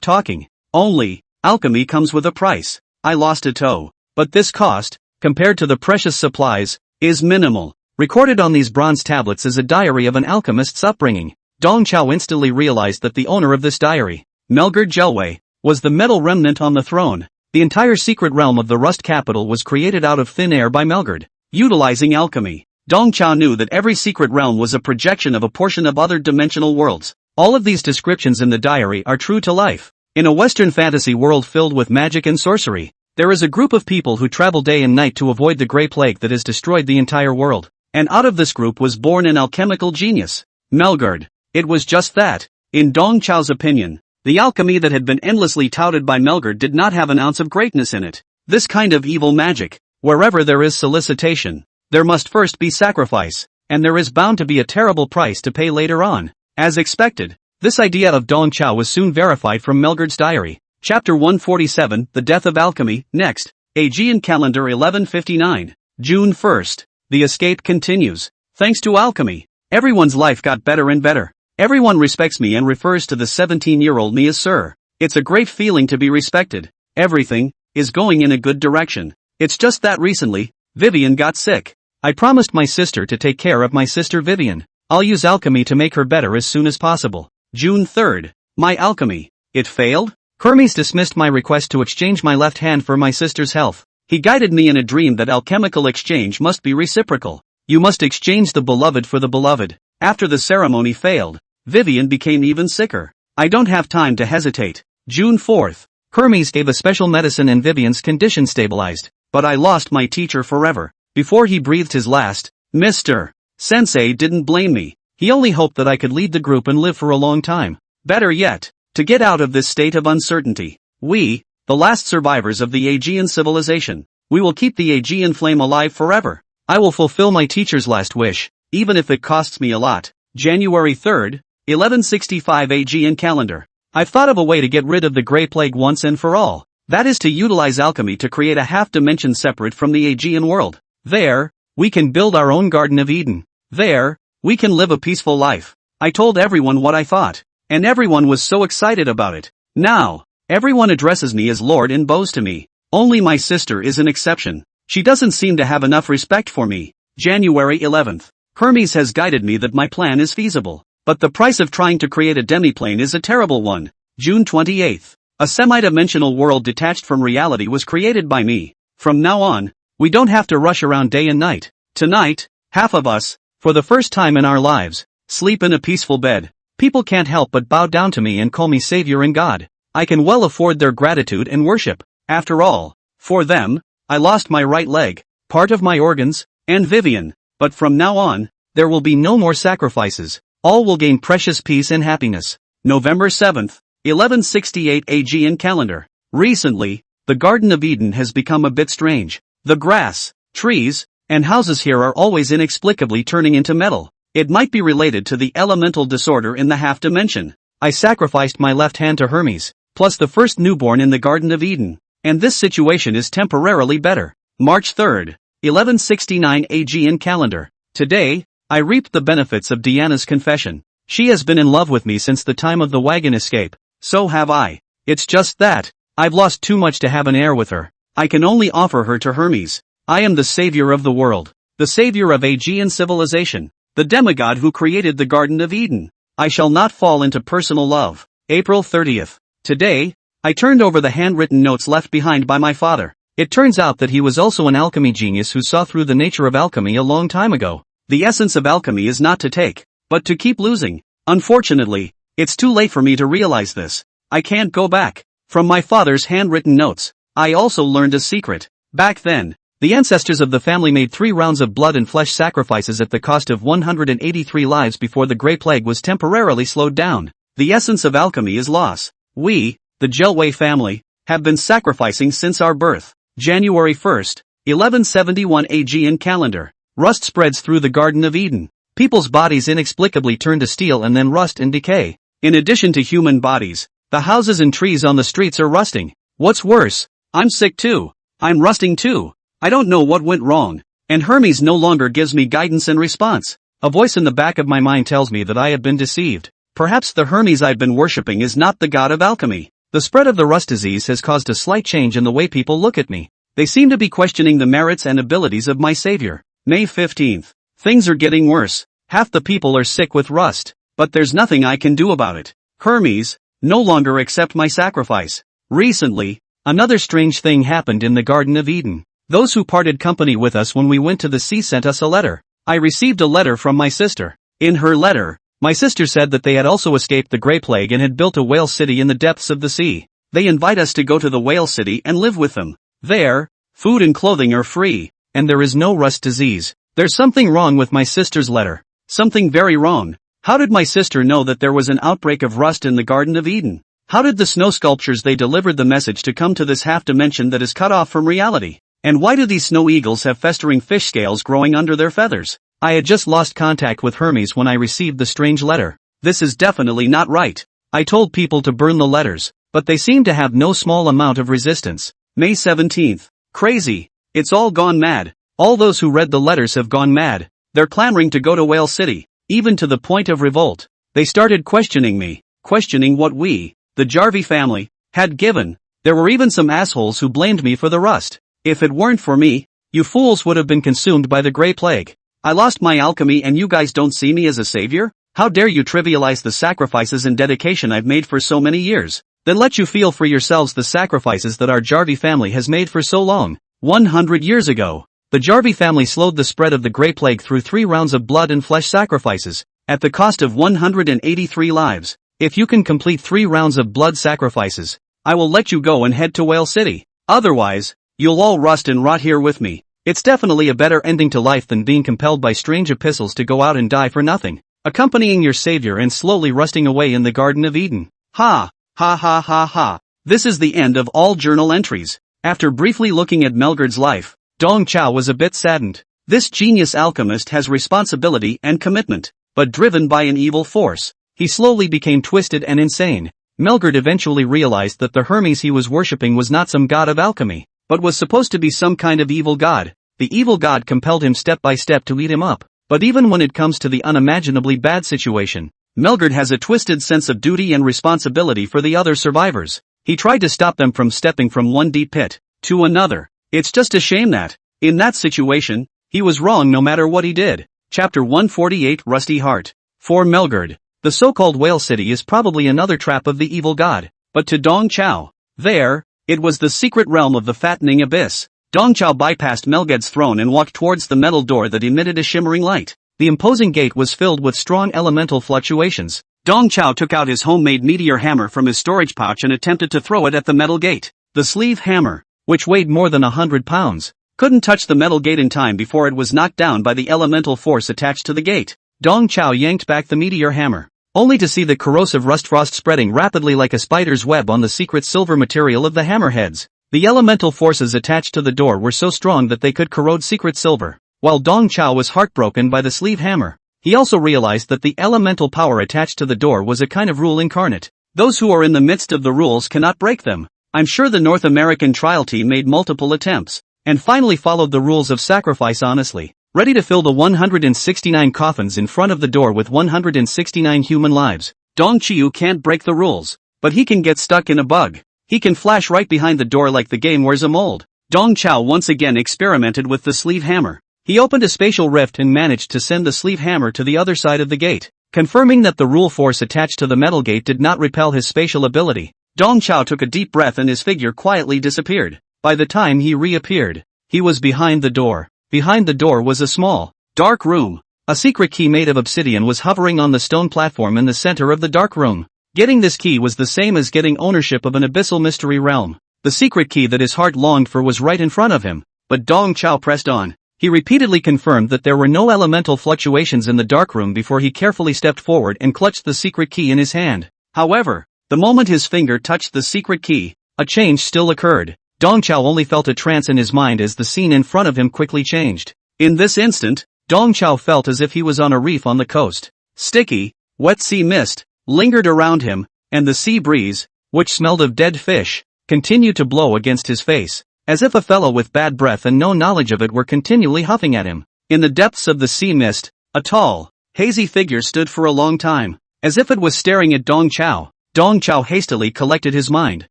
talking. Only, alchemy comes with a price. I lost a toe. But this cost, compared to the precious supplies, is minimal. Recorded on these bronze tablets is a diary of an alchemist's upbringing. Dong Chao instantly realized that the owner of this diary, Melgard Jelway, was the metal remnant on the throne. The entire secret realm of the Rust capital was created out of thin air by Melgard. Utilizing alchemy, Dong Chao knew that every secret realm was a projection of a portion of other dimensional worlds. All of these descriptions in the diary are true to life. In a Western fantasy world filled with magic and sorcery, there is a group of people who travel day and night to avoid the Grey Plague that has destroyed the entire world. And out of this group was born an alchemical genius, Melgard. It was just that. In Dong Chao's opinion, the alchemy that had been endlessly touted by Melgard did not have an ounce of greatness in it. This kind of evil magic, wherever there is solicitation, there must first be sacrifice, and there is bound to be a terrible price to pay later on. As expected, This idea of Dong Chao was soon verified from Melgard's diary. Chapter 147, The Death of Alchemy. Next, Aegean Calendar 1159. June 1st. The escape continues. Thanks to alchemy, everyone's life got better and better. Everyone respects me and refers to the 17-year-old me as Sir. It's a great feeling to be respected. Everything is going in a good direction. It's just that recently, Vivian got sick. I promised my sister to take care of my sister Vivian. I'll use alchemy to make her better as soon as possible. June 3rd. My alchemy. It failed? Hermes dismissed my request to exchange my left hand for my sister's health. He guided me in a dream that alchemical exchange must be reciprocal. You must exchange the beloved for the beloved. After the ceremony failed, Vivian became even sicker. I don't have time to hesitate. June 4th. Hermes gave a special medicine and Vivian's condition stabilized. But I lost my teacher forever. Before he breathed his last, Mr. Sensei didn't blame me. He only hoped that I could lead the group and live for a long time. Better yet, to get out of this state of uncertainty. We, the last survivors of the Aegean civilization, we will keep the Aegean flame alive forever. I will fulfill my teacher's last wish, even if it costs me a lot. January 3rd, 1165 Aegean Calendar. I've thought of a way to get rid of the Grey Plague once and for all. That is to utilize alchemy to create a half-dimension separate from the Aegean world. There, we can build our own Garden of Eden. There, we can live a peaceful life. I told everyone what I thought, and everyone was so excited about it. Now, everyone addresses me as Lord and bows to me. Only my sister is an exception. She doesn't seem to have enough respect for me. January 11th. Hermes has guided me that my plan is feasible. But the price of trying to create a demiplane is a terrible one. June 28th. A semi-dimensional world detached from reality was created by me. From now on, we don't have to rush around day and night. Tonight, half of us, for the first time in our lives, sleep in a peaceful bed. People can't help but bow down to me and call me Savior and God. I can well afford their gratitude and worship. After all, for them, I lost my right leg, part of my organs, and Vivian. But from now on, there will be no more sacrifices. All will gain precious peace and happiness. November 7th, 1168 Aegean Calendar. Recently, the Garden of Eden has become a bit strange. The grass, trees, and houses here are always inexplicably turning into metal. It might be related to the elemental disorder in the half-dimension. I sacrificed my left hand to Hermes, plus the first newborn in the Garden of Eden, and this situation is temporarily better. March 3rd, 1169 Aegean Calendar. Today, I reaped the benefits of Diana's confession. She has been in love with me since the time of the wagon escape. So have I. It's just that, I've lost too much to have an heir with her. I can only offer her to Hermes. I am the savior of the world. The savior of Aegean civilization. The demigod who created the Garden of Eden. I shall not fall into personal love. April 30th. Today, I turned over the handwritten notes left behind by my father. It turns out that he was also an alchemy genius who saw through the nature of alchemy a long time ago. The essence of alchemy is not to take, but to keep losing. Unfortunately, it's too late for me to realize this. I can't go back. From my father's handwritten notes, I also learned a secret. Back then, the ancestors of the family made 3 rounds of blood and flesh sacrifices at the cost of 183 lives before the Grey Plague was temporarily slowed down. The essence of alchemy is loss. We, the Jelway family, have been sacrificing since our birth. January 1st, 1171 Aegean Calendar. Rust spreads through the Garden of Eden. People's bodies inexplicably turn to steel and then rust and decay. In addition to human bodies, the houses and trees on the streets are rusting. What's worse, I'm sick too. I'm rusting too. I don't know what went wrong. And Hermes no longer gives me guidance and response. A voice in the back of my mind tells me that I have been deceived. Perhaps the Hermes I've been worshipping is not the god of alchemy. The spread of the rust disease has caused a slight change in the way people look at me. They seem to be questioning the merits and abilities of my savior. May 15th. Things are getting worse. Half the people are sick with rust. But there's nothing I can do about it. Hermes, no longer accept my sacrifice. Recently, another strange thing happened in the Garden of Eden. Those who parted company with us when we went to the sea sent us a letter. I received a letter from my sister. In her letter, my sister said that they had also escaped the Grey Plague and had built a whale city in the depths of the sea. They invite us to go to the whale city and live with them. There, food and clothing are free, and there is no rust disease. There's something wrong with my sister's letter. Something very wrong. How did my sister know that there was an outbreak of rust in the Garden of Eden? How did the snow sculptures they delivered the message to come to this half-dimension that is cut off from reality? And why do these snow eagles have festering fish scales growing under their feathers? I had just lost contact with Hermes when I received the strange letter. This is definitely not right. I told people to burn the letters, but they seem to have no small amount of resistance. May 17th. Crazy. It's all gone mad. All those who read the letters have gone mad. They're clamoring to go to Whale City, even to the point of revolt. They started questioning me, questioning what we, the Jarvie family, had given. There were even some assholes who blamed me for the rust. If it weren't for me, you fools would have been consumed by the Grey Plague. I lost my alchemy and you guys don't see me as a savior? How dare you trivialize the sacrifices and dedication I've made for so many years? Then let you feel for yourselves the sacrifices that our Jarvie family has made for so long. 100 years ago, the Jarvie family slowed the spread of the Grey Plague through 3 rounds of blood and flesh sacrifices, at the cost of 183 lives. If you can complete 3 rounds of blood sacrifices, I will let you go and head to Whale City. Otherwise, you'll all rust and rot here with me. It's definitely a better ending to life than being compelled by strange epistles to go out and die for nothing, accompanying your savior and slowly rusting away in the Garden of Eden. Ha! Ha ha ha ha. This is the end of all journal entries. After briefly looking at Melgard's life, Dong Chao was a bit saddened. This genius alchemist has responsibility and commitment, but driven by an evil force, he slowly became twisted and insane. Melgard eventually realized that the Hermes he was worshipping was not some god of alchemy, but was supposed to be some kind of evil god. The evil god compelled him step by step to eat him up. But even when it comes to the unimaginably bad situation, Melgard has a twisted sense of duty and responsibility for the other survivors. He tried to stop them from stepping from one deep pit to another. It's just a shame that, in that situation, he was wrong no matter what he did. Chapter 148 Rusty Heart. For Melgard, the so-called Whale City is probably another trap of the evil god. But to Dong Chao, it was the secret realm of the fattening abyss. Dong Chao bypassed Melgard's throne and walked towards the metal door that emitted a shimmering light. The imposing gate was filled with strong elemental fluctuations. Dong Chao took out his homemade meteor hammer from his storage pouch and attempted to throw it at the metal gate. The sleeve hammer, which weighed more than 100 pounds, couldn't touch the metal gate in time before it was knocked down by the elemental force attached to the gate. Dong Chao yanked back the meteor hammer, only to see the corrosive rust frost spreading rapidly like a spider's web on the secret silver material of the hammerheads. The elemental forces attached to the door were so strong that they could corrode secret silver. While Dong Chao was heartbroken by the sleeve hammer, he also realized that the elemental power attached to the door was a kind of rule incarnate. Those who are in the midst of the rules cannot break them. I'm sure the North American trial team made multiple attempts, and finally followed the rules of sacrifice honestly, ready to fill the 169 coffins in front of the door with 169 human lives. Dong Chiu can't break the rules, but he can get stuck in a bug. He can flash right behind the door like the game wears a mold. Dong Chao once again experimented with the sleeve hammer. He opened a spatial rift and managed to send the sleeve hammer to the other side of the gate, confirming that the rule force attached to the metal gate did not repel his spatial ability. Dong Chao took a deep breath and his figure quietly disappeared. By the time he reappeared, he was behind the door. Behind the door was a small, dark room. A secret key made of obsidian was hovering on the stone platform in the center of the dark room. Getting this key was the same as getting ownership of an abyssal mystery realm. The secret key that his heart longed for was right in front of him, but Dong Chao pressed on. He repeatedly confirmed that there were no elemental fluctuations in the dark room before he carefully stepped forward and clutched the secret key in his hand. However, the moment his finger touched the secret key, a change still occurred. Dong Chao only felt a trance in his mind as the scene in front of him quickly changed. In this instant, Dong Chao felt as if he was on a reef on the coast. Sticky, wet sea mist lingered around him, and the sea breeze, which smelled of dead fish, continued to blow against his face, as if a fellow with bad breath and no knowledge of it were continually huffing at him. In the depths of the sea mist, a tall, hazy figure stood for a long time, as if it was staring at Dong Chao. Dong Chao hastily collected his mind.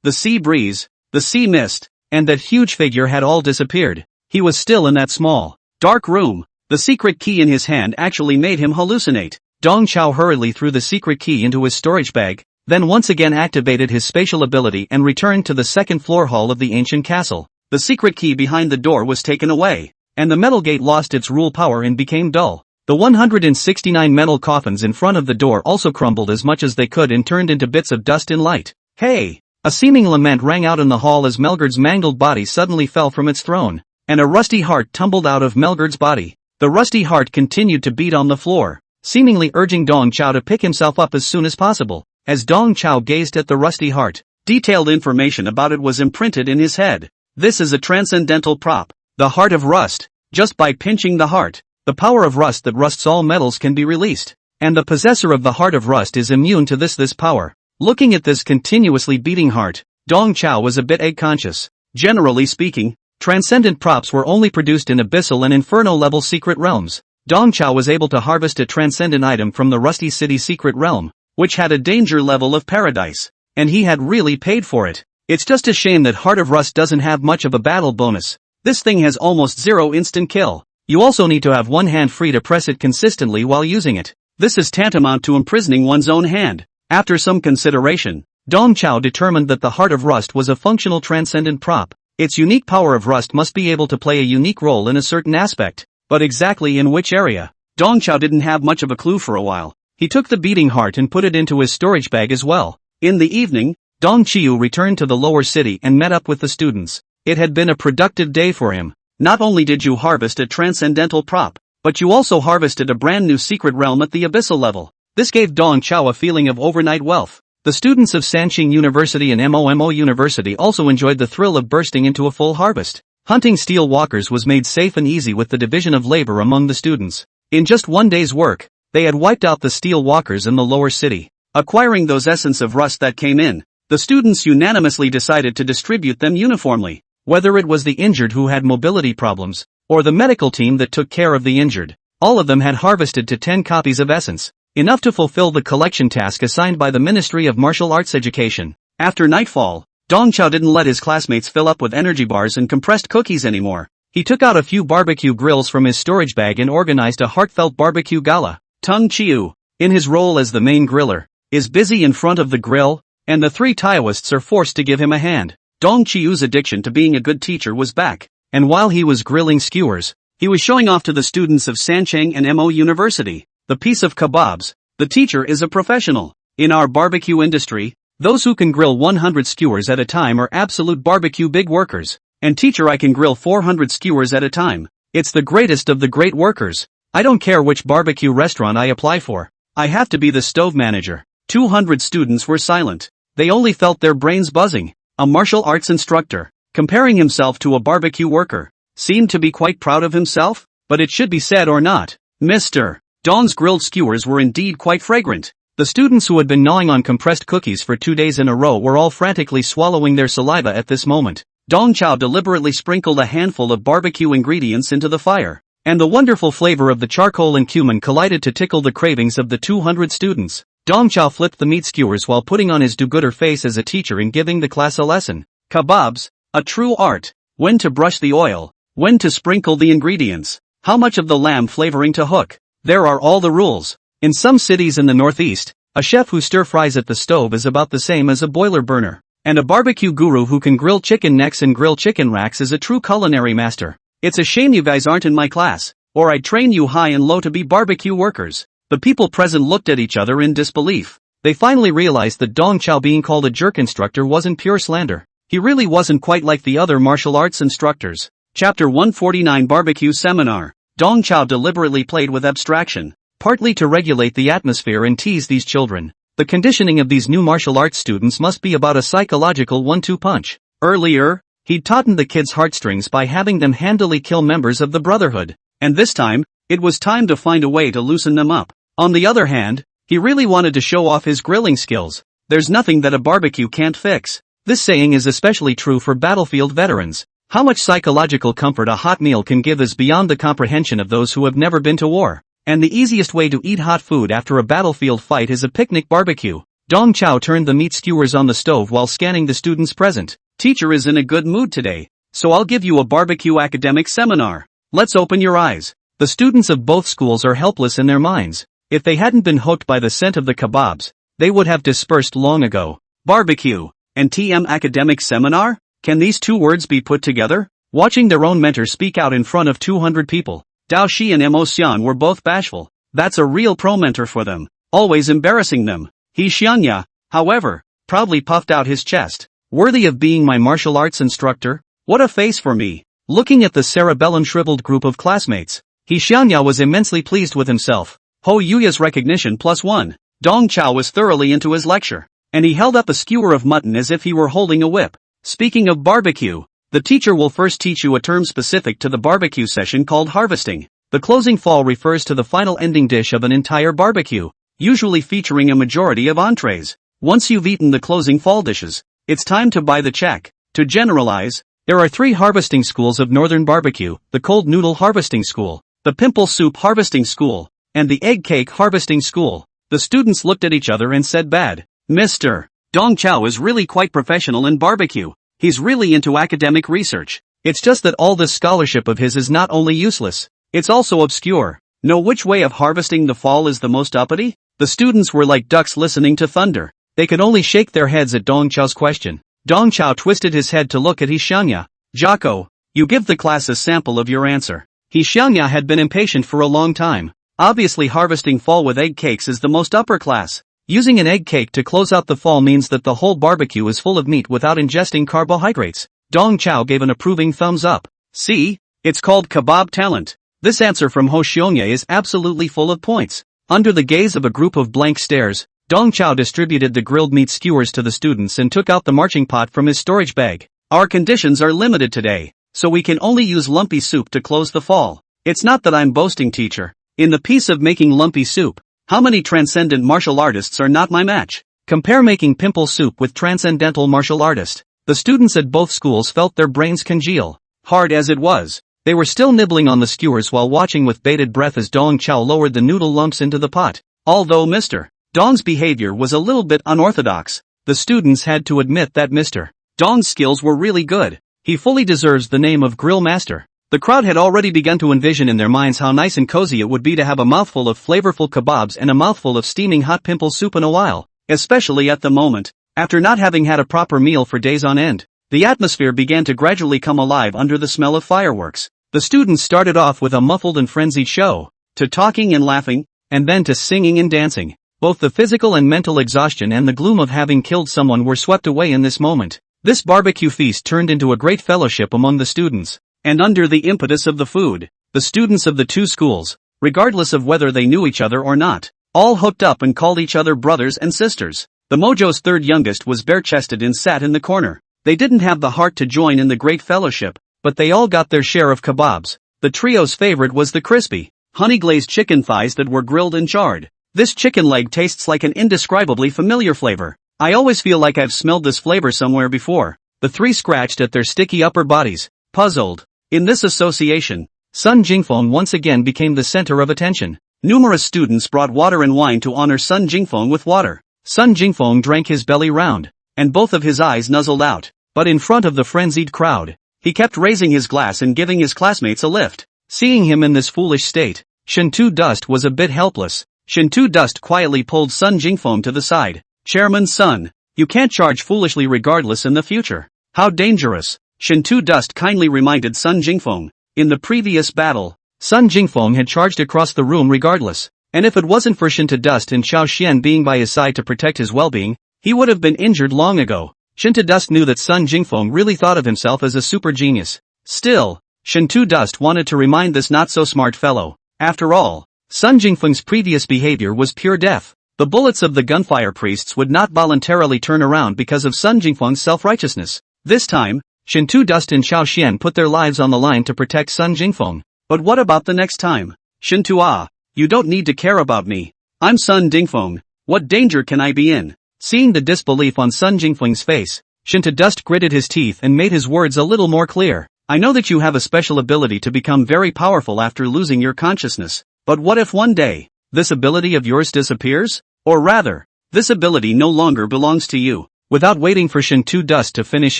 The sea breeze, the sea mist, and that huge figure had all disappeared. He was still in that small, dark room. The secret key in his hand actually made him hallucinate. Dong Chao hurriedly threw the secret key into his storage bag, then once again activated his spatial ability and returned to the second floor hall of the ancient castle. The secret key behind the door was taken away, and the metal gate lost its rule power and became dull. The 169 metal coffins in front of the door also crumbled as much as they could and turned into bits of dust and light. Hey! A seeming lament rang out in the hall as Melgard's mangled body suddenly fell from its throne, and a rusty heart tumbled out of Melgard's body. The rusty heart continued to beat on the floor, seemingly urging Dong Chao to pick himself up as soon as possible. As Dong Chao gazed at the rusty heart, detailed information about it was imprinted in his head. This is a transcendental prop, the heart of rust. Just by pinching the heart, the power of rust that rusts all metals can be released. And the possessor of the heart of rust is immune to this power. Looking at this continuously beating heart, Dong Chao was a bit egg-conscious. Generally speaking, transcendent props were only produced in abyssal and inferno-level secret realms. Dong Chao was able to harvest a transcendent item from the Rusty City secret realm, which had a danger level of paradise. And he had really paid for it. It's just a shame that Heart of Rust doesn't have much of a battle bonus. This thing has almost zero instant kill. You also need to have one hand free to press it consistently while using it. This is tantamount to imprisoning one's own hand. After some consideration, Dong Chao determined that the Heart of Rust was a functional transcendent prop. Its unique power of rust must be able to play a unique role in a certain aspect. But exactly in which area? Dong Chao didn't have much of a clue for a while. He took the beating heart and put it into his storage bag as well. In the evening, Dong Chiu returned to the lower city and met up with the students. It had been a productive day for him. Not only did you harvest a transcendental prop, but you also harvested a brand new secret realm at the abyssal level. This gave Dong Chao a feeling of overnight wealth. The students of Sanqing University and Momo University also enjoyed the thrill of bursting into a full harvest. Hunting steel walkers was made safe and easy with the division of labor among the students. In just one day's work, they had wiped out the steel walkers in the lower city. Acquiring those essence of rust that came in, the students unanimously decided to distribute them uniformly. Whether it was the injured who had mobility problems, or the medical team that took care of the injured, all of them had harvested to 10 copies of essence, enough to fulfill the collection task assigned by the Ministry of Martial Arts Education. After nightfall, Dong Chao didn't let his classmates fill up with energy bars and compressed cookies anymore. He took out a few barbecue grills from his storage bag and organized a heartfelt barbecue gala. Tung Chiu, in his role as the main griller, is busy in front of the grill, and the three Taoists are forced to give him a hand. Dong Chiu's addiction to being a good teacher was back, and while he was grilling skewers, he was showing off to the students of Sanqing and Mo University the piece of kebabs. The teacher is a professional. In our barbecue industry, those who can grill 100 skewers at a time are absolute barbecue big workers. And teacher, I can grill 400 skewers at a time. It's the greatest of the great workers. I don't care which barbecue restaurant I apply for. I have to be the stove manager. 200 students were silent. They only felt their brains buzzing. A martial arts instructor, comparing himself to a barbecue worker, seemed to be quite proud of himself, but it should be said or not. Mr. Dong's grilled skewers were indeed quite fragrant. The students who had been gnawing on compressed cookies for 2 days in a row were all frantically swallowing their saliva at this moment. Dong Chao deliberately sprinkled a handful of barbecue ingredients into the fire, and the wonderful flavor of the charcoal and cumin collided to tickle the cravings of the 200 students. Dong Chao flipped the meat skewers while putting on his do-gooder face as a teacher and giving the class a lesson. Kebabs, a true art. When to brush the oil, when to sprinkle the ingredients, how much of the lamb flavoring to hook. There are all the rules. In some cities in the Northeast, a chef who stir-fries at the stove is about the same as a boiler burner. And a barbecue guru who can grill chicken necks and grill chicken racks is a true culinary master. It's a shame you guys aren't in my class, or I'd train you high and low to be barbecue workers. The people present looked at each other in disbelief. They finally realized that Dong Chao being called a jerk instructor wasn't pure slander. He really wasn't quite like the other martial arts instructors. Chapter 149 Barbecue Seminar. Dong Chao deliberately played with abstraction, partly to regulate the atmosphere and tease these children. The conditioning of these new martial arts students must be about a psychological 1-2 punch. Earlier, he'd tautened the kids' heartstrings by having them handily kill members of the Brotherhood. And this time, it was time to find a way to loosen them up. On the other hand, he really wanted to show off his grilling skills. There's nothing that a barbecue can't fix. This saying is especially true for battlefield veterans. How much psychological comfort a hot meal can give is beyond the comprehension of those who have never been to war. And the easiest way to eat hot food after a battlefield fight is a picnic barbecue. Dong Chao turned the meat skewers on the stove while scanning the students present. Teacher is in a good mood today, so I'll give you a barbecue academic seminar. Let's open your eyes. The students of both schools are helpless in their minds. If they hadn't been hooked by the scent of the kebabs, they would have dispersed long ago. Barbecue and TM academic seminar? Can these two words be put together? Watching their own mentor speak out in front of 200 people, Dao Shi and Mo Xian were both bashful. That's a real pro-mentor for them, always embarrassing them. He Xianya, however, proudly puffed out his chest. Worthy of being my martial arts instructor? What a face for me. Looking at the cerebellum shriveled group of classmates, He Xianya was immensely pleased with himself. Ho Yuya's recognition +1. Dong Chao was thoroughly into his lecture, and he held up a skewer of mutton as if he were holding a whip. Speaking of barbecue, the teacher will first teach you a term specific to the barbecue session called harvesting. The closing fall refers to the final ending dish of an entire barbecue, usually featuring a majority of entrees. Once you've eaten the closing fall dishes, it's time to buy the check. To generalize, there are 3 harvesting schools of northern barbecue: the cold noodle harvesting school, the pimple soup harvesting school, and the egg cake harvesting school. The students looked at each other and said, "Bad. Mr. Dong Chow is really quite professional in barbecue. He's really into academic research. It's just that all this scholarship of his is not only useless, it's also obscure. Know which way of harvesting the fall is the most uppity?" The students were like ducks listening to thunder. They could only shake their heads at Dong Chow's question. Dong Chow twisted his head to look at He Xiangya. "Jocko, you give the class a sample of your answer." He Xiangya had been impatient for a long time. Obviously harvesting fall with egg cakes is the most upper class. Using an egg cake to close out the fall means that the whole barbecue is full of meat without ingesting carbohydrates. Dong Chow gave an approving thumbs up. "See? It's called kebab talent." This answer from Ho Xiongya is absolutely full of points. Under the gaze of a group of blank stares, Dong Chow distributed the grilled meat skewers to the students and took out the marching pot from his storage bag. "Our conditions are limited today, so we can only use lumpy soup to close the fall. It's not that I'm boasting, teacher. In the piece of making lumpy soup, how many transcendent martial artists are not my match? Compare making pimple soup with transcendental martial artist." The students at both schools felt their brains congeal. Hard as it was, they were still nibbling on the skewers while watching with bated breath as Dong Chow lowered the noodle lumps into the pot. Although Mr. Dong's behavior was a little bit unorthodox, the students had to admit that Mr. Dong's skills were really good. He fully deserves the name of Grill Master. The crowd had already begun to envision in their minds how nice and cozy it would be to have a mouthful of flavorful kebabs and a mouthful of steaming hot pimple soup in a while, especially at the moment, after not having had a proper meal for days on end. The atmosphere began to gradually come alive under the smell of fireworks. The students started off with a muffled and frenzied show, to talking and laughing, and then to singing and dancing. Both the physical and mental exhaustion and the gloom of having killed someone were swept away in this moment. This barbecue feast turned into a great fellowship among the students, and under the impetus of the food, the students of the 2 schools, regardless of whether they knew each other or not, all hooked up and called each other brothers and sisters. The Mojo's 3rd youngest was bare-chested and sat in the corner. They didn't have the heart to join in the great fellowship, but they all got their share of kebabs. The trio's favorite was the crispy, honey-glazed chicken thighs that were grilled and charred. This chicken leg tastes like an indescribably familiar flavor. "I always feel like I've smelled this flavor somewhere before." The 3 scratched at their sticky upper bodies, puzzled. In this association, Sun Jingfeng once again became the center of attention. Numerous students brought water and wine to honor Sun Jingfeng with water. Sun Jingfeng drank his belly round, and both of his eyes nuzzled out. But in front of the frenzied crowd, he kept raising his glass and giving his classmates a lift. Seeing him in this foolish state, Shintu Dust was a bit helpless. Shintu Dust quietly pulled Sun Jingfeng to the side. "Chairman Sun, you can't charge foolishly regardless in the future. How dangerous." Shintu Dust kindly reminded Sun Jingfeng. In the previous battle, Sun Jingfeng had charged across the room regardless, and if it wasn't for Shintu Dust and Xiao Xian being by his side to protect his well-being, he would have been injured long ago. Shintu Dust knew that Sun Jingfeng really thought of himself as a super genius. Still, Shintu Dust wanted to remind this not-so-smart fellow. After all, Sun Jingfeng's previous behavior was pure death. The bullets of the gunfire priests would not voluntarily turn around because of Sun Jingfeng's self-righteousness. This time, Shintu Dust and Xiao Xian put their lives on the line to protect Sun Jingfeng. But what about the next time? "Shintu you don't need to care about me. I'm Sun Jingfeng. What danger can I be in?" Seeing the disbelief on Sun Jingfeng's face, Shintu Dust gritted his teeth and made his words a little more clear. "I know that you have a special ability to become very powerful after losing your consciousness. But what if one day, this ability of yours disappears? Or rather, this ability no longer belongs to you?" Without waiting for Shintu Dust to finish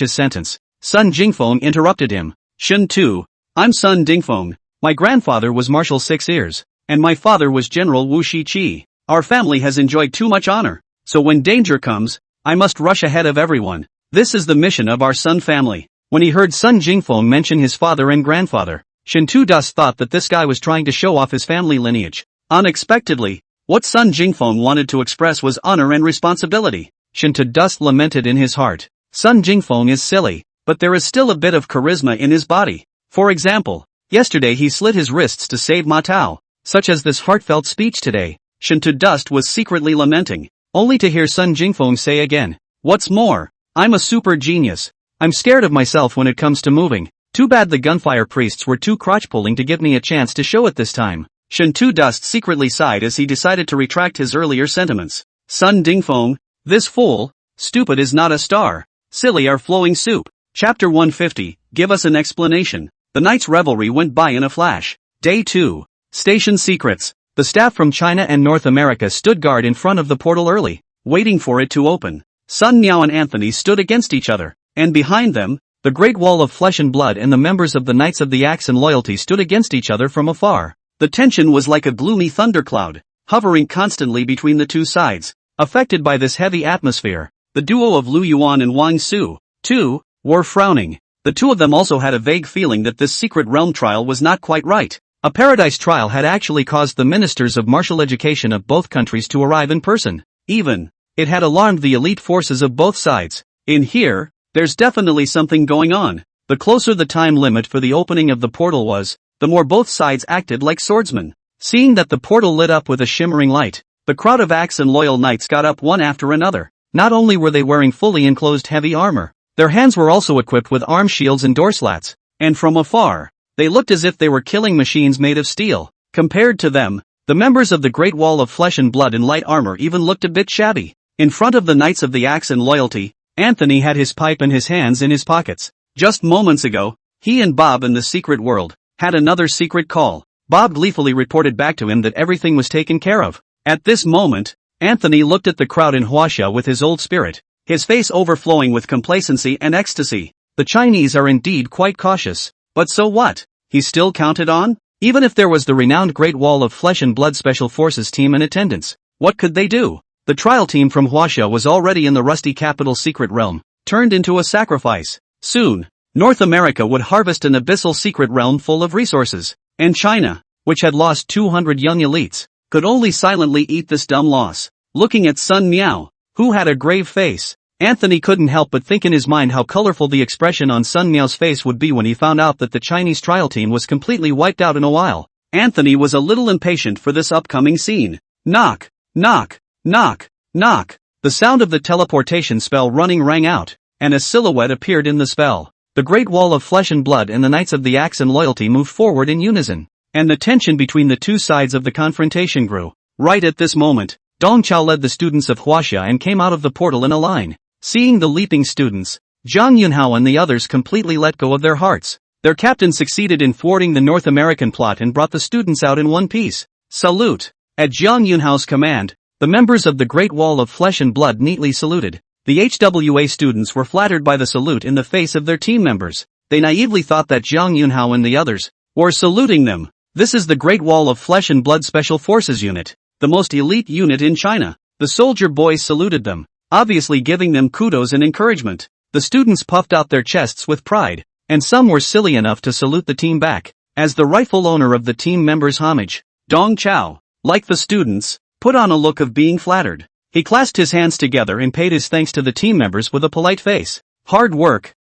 his sentence, Sun Jingfeng interrupted him. "Shintu, I'm Sun Jingfeng. My grandfather was Marshal 6 Ears, and my father was General Wu Shiqi. Our family has enjoyed too much honor, so when danger comes, I must rush ahead of everyone. This is the mission of our Sun family." When he heard Sun Jingfeng mention his father and grandfather, Shintu Dust thought that this guy was trying to show off his family lineage. Unexpectedly, what Sun Jingfeng wanted to express was honor and responsibility. Shintu Dust lamented in his heart. Sun Jingfeng is silly, but there is still a bit of charisma in his body. For example, yesterday he slit his wrists to save Ma Tao. Such as this heartfelt speech today, Shintu Dust was secretly lamenting, only to hear Sun Jingfeng say again, "What's more, I'm a super genius. I'm scared of myself when it comes to moving. Too bad the gunfire priests were too crotch-pulling to give me a chance to show it this time. Shen Tu Dust secretly sighed as he decided to retract his earlier sentiments. Sun Dingfeng, this fool, stupid is not a star. Silly are flowing soup. Chapter 150, give us an explanation. The night's revelry went by in a flash. Day 2. Station Secrets. The staff from China and North America stood guard in front of the portal early, waiting for it to open. Sun Miao and Anthony stood against each other, and behind them, the Great Wall of Flesh and Blood and the members of the Knights of the Axe and Loyalty stood against each other from afar. The tension was like a gloomy thundercloud, hovering constantly between the two sides. Affected by this heavy atmosphere, the duo of Lu Yuan and Wang Su, too, were frowning. The two of them also had a vague feeling that this secret realm trial was not quite right. A paradise trial had actually caused the ministers of martial education of both countries to arrive in person. Even, it had alarmed the elite forces of both sides. In here, there's definitely something going on. The closer the time limit for the opening of the portal was, the more both sides acted like swordsmen. Seeing that the portal lit up with a shimmering light, the crowd of Axe and Loyal Knights got up one after another. Not only were they wearing fully enclosed heavy armor, their hands were also equipped with arm shields and door slats, and from afar, they looked as if they were killing machines made of steel. Compared to them, the members of the Great Wall of Flesh and Blood in light armor even looked a bit shabby. In front of the Knights of the Axe and Loyalty, Anthony had his pipe and his hands in his pockets. Just moments ago, he and Bob in the secret world had another secret call. Bob gleefully reported back to him that everything was taken care of. At this moment, Anthony looked at the crowd in Huaxia with his old spirit, his face overflowing with complacency and ecstasy. The Chinese are indeed quite cautious, but so what? He still counted on? Even if there was the renowned Great Wall of Flesh and Blood Special Forces team in attendance, what could they do? The trial team from Huaxia was already in the rusty capital secret realm, turned into a sacrifice. Soon, North America would harvest an abyssal secret realm full of resources, and China, which had lost 200 young elites, could only silently eat this dumb loss. Looking at Sun Miao, who had a grave face, Anthony couldn't help but think in his mind how colorful the expression on Sun Miao's face would be when he found out that the Chinese trial team was completely wiped out in a while. Anthony was a little impatient for this upcoming scene. Knock, knock, knock, knock. The sound of the teleportation spell running rang out, and a silhouette appeared in the spell. The Great Wall of Flesh and Blood and the Knights of the Axe and Loyalty moved forward in unison, and the tension between the two sides of the confrontation grew. Right at this moment, Dong Chao led the students of Huaxia and came out of the portal in a line. Seeing the leaping students, Zhang Yunhao and the others completely let go of their hearts. Their captain succeeded in thwarting the North American plot and brought the students out in one piece. Salute! At Zhang Yunhao's command, the members of the Great Wall of Flesh and Blood neatly saluted. The HWA students were flattered by the salute in the face of their team members. They naively thought that Zhang Yunhao and the others were saluting them. This is the Great Wall of Flesh and Blood Special Forces Unit, the most elite unit in China. The soldier boys saluted them, obviously giving them kudos and encouragement. The students puffed out their chests with pride, and some were silly enough to salute the team back, as the rightful owner of the team members' homage. Dong Chao, like the students, put on a look of being flattered. He clasped his hands together and paid his thanks to the team members with a polite face. Hard work,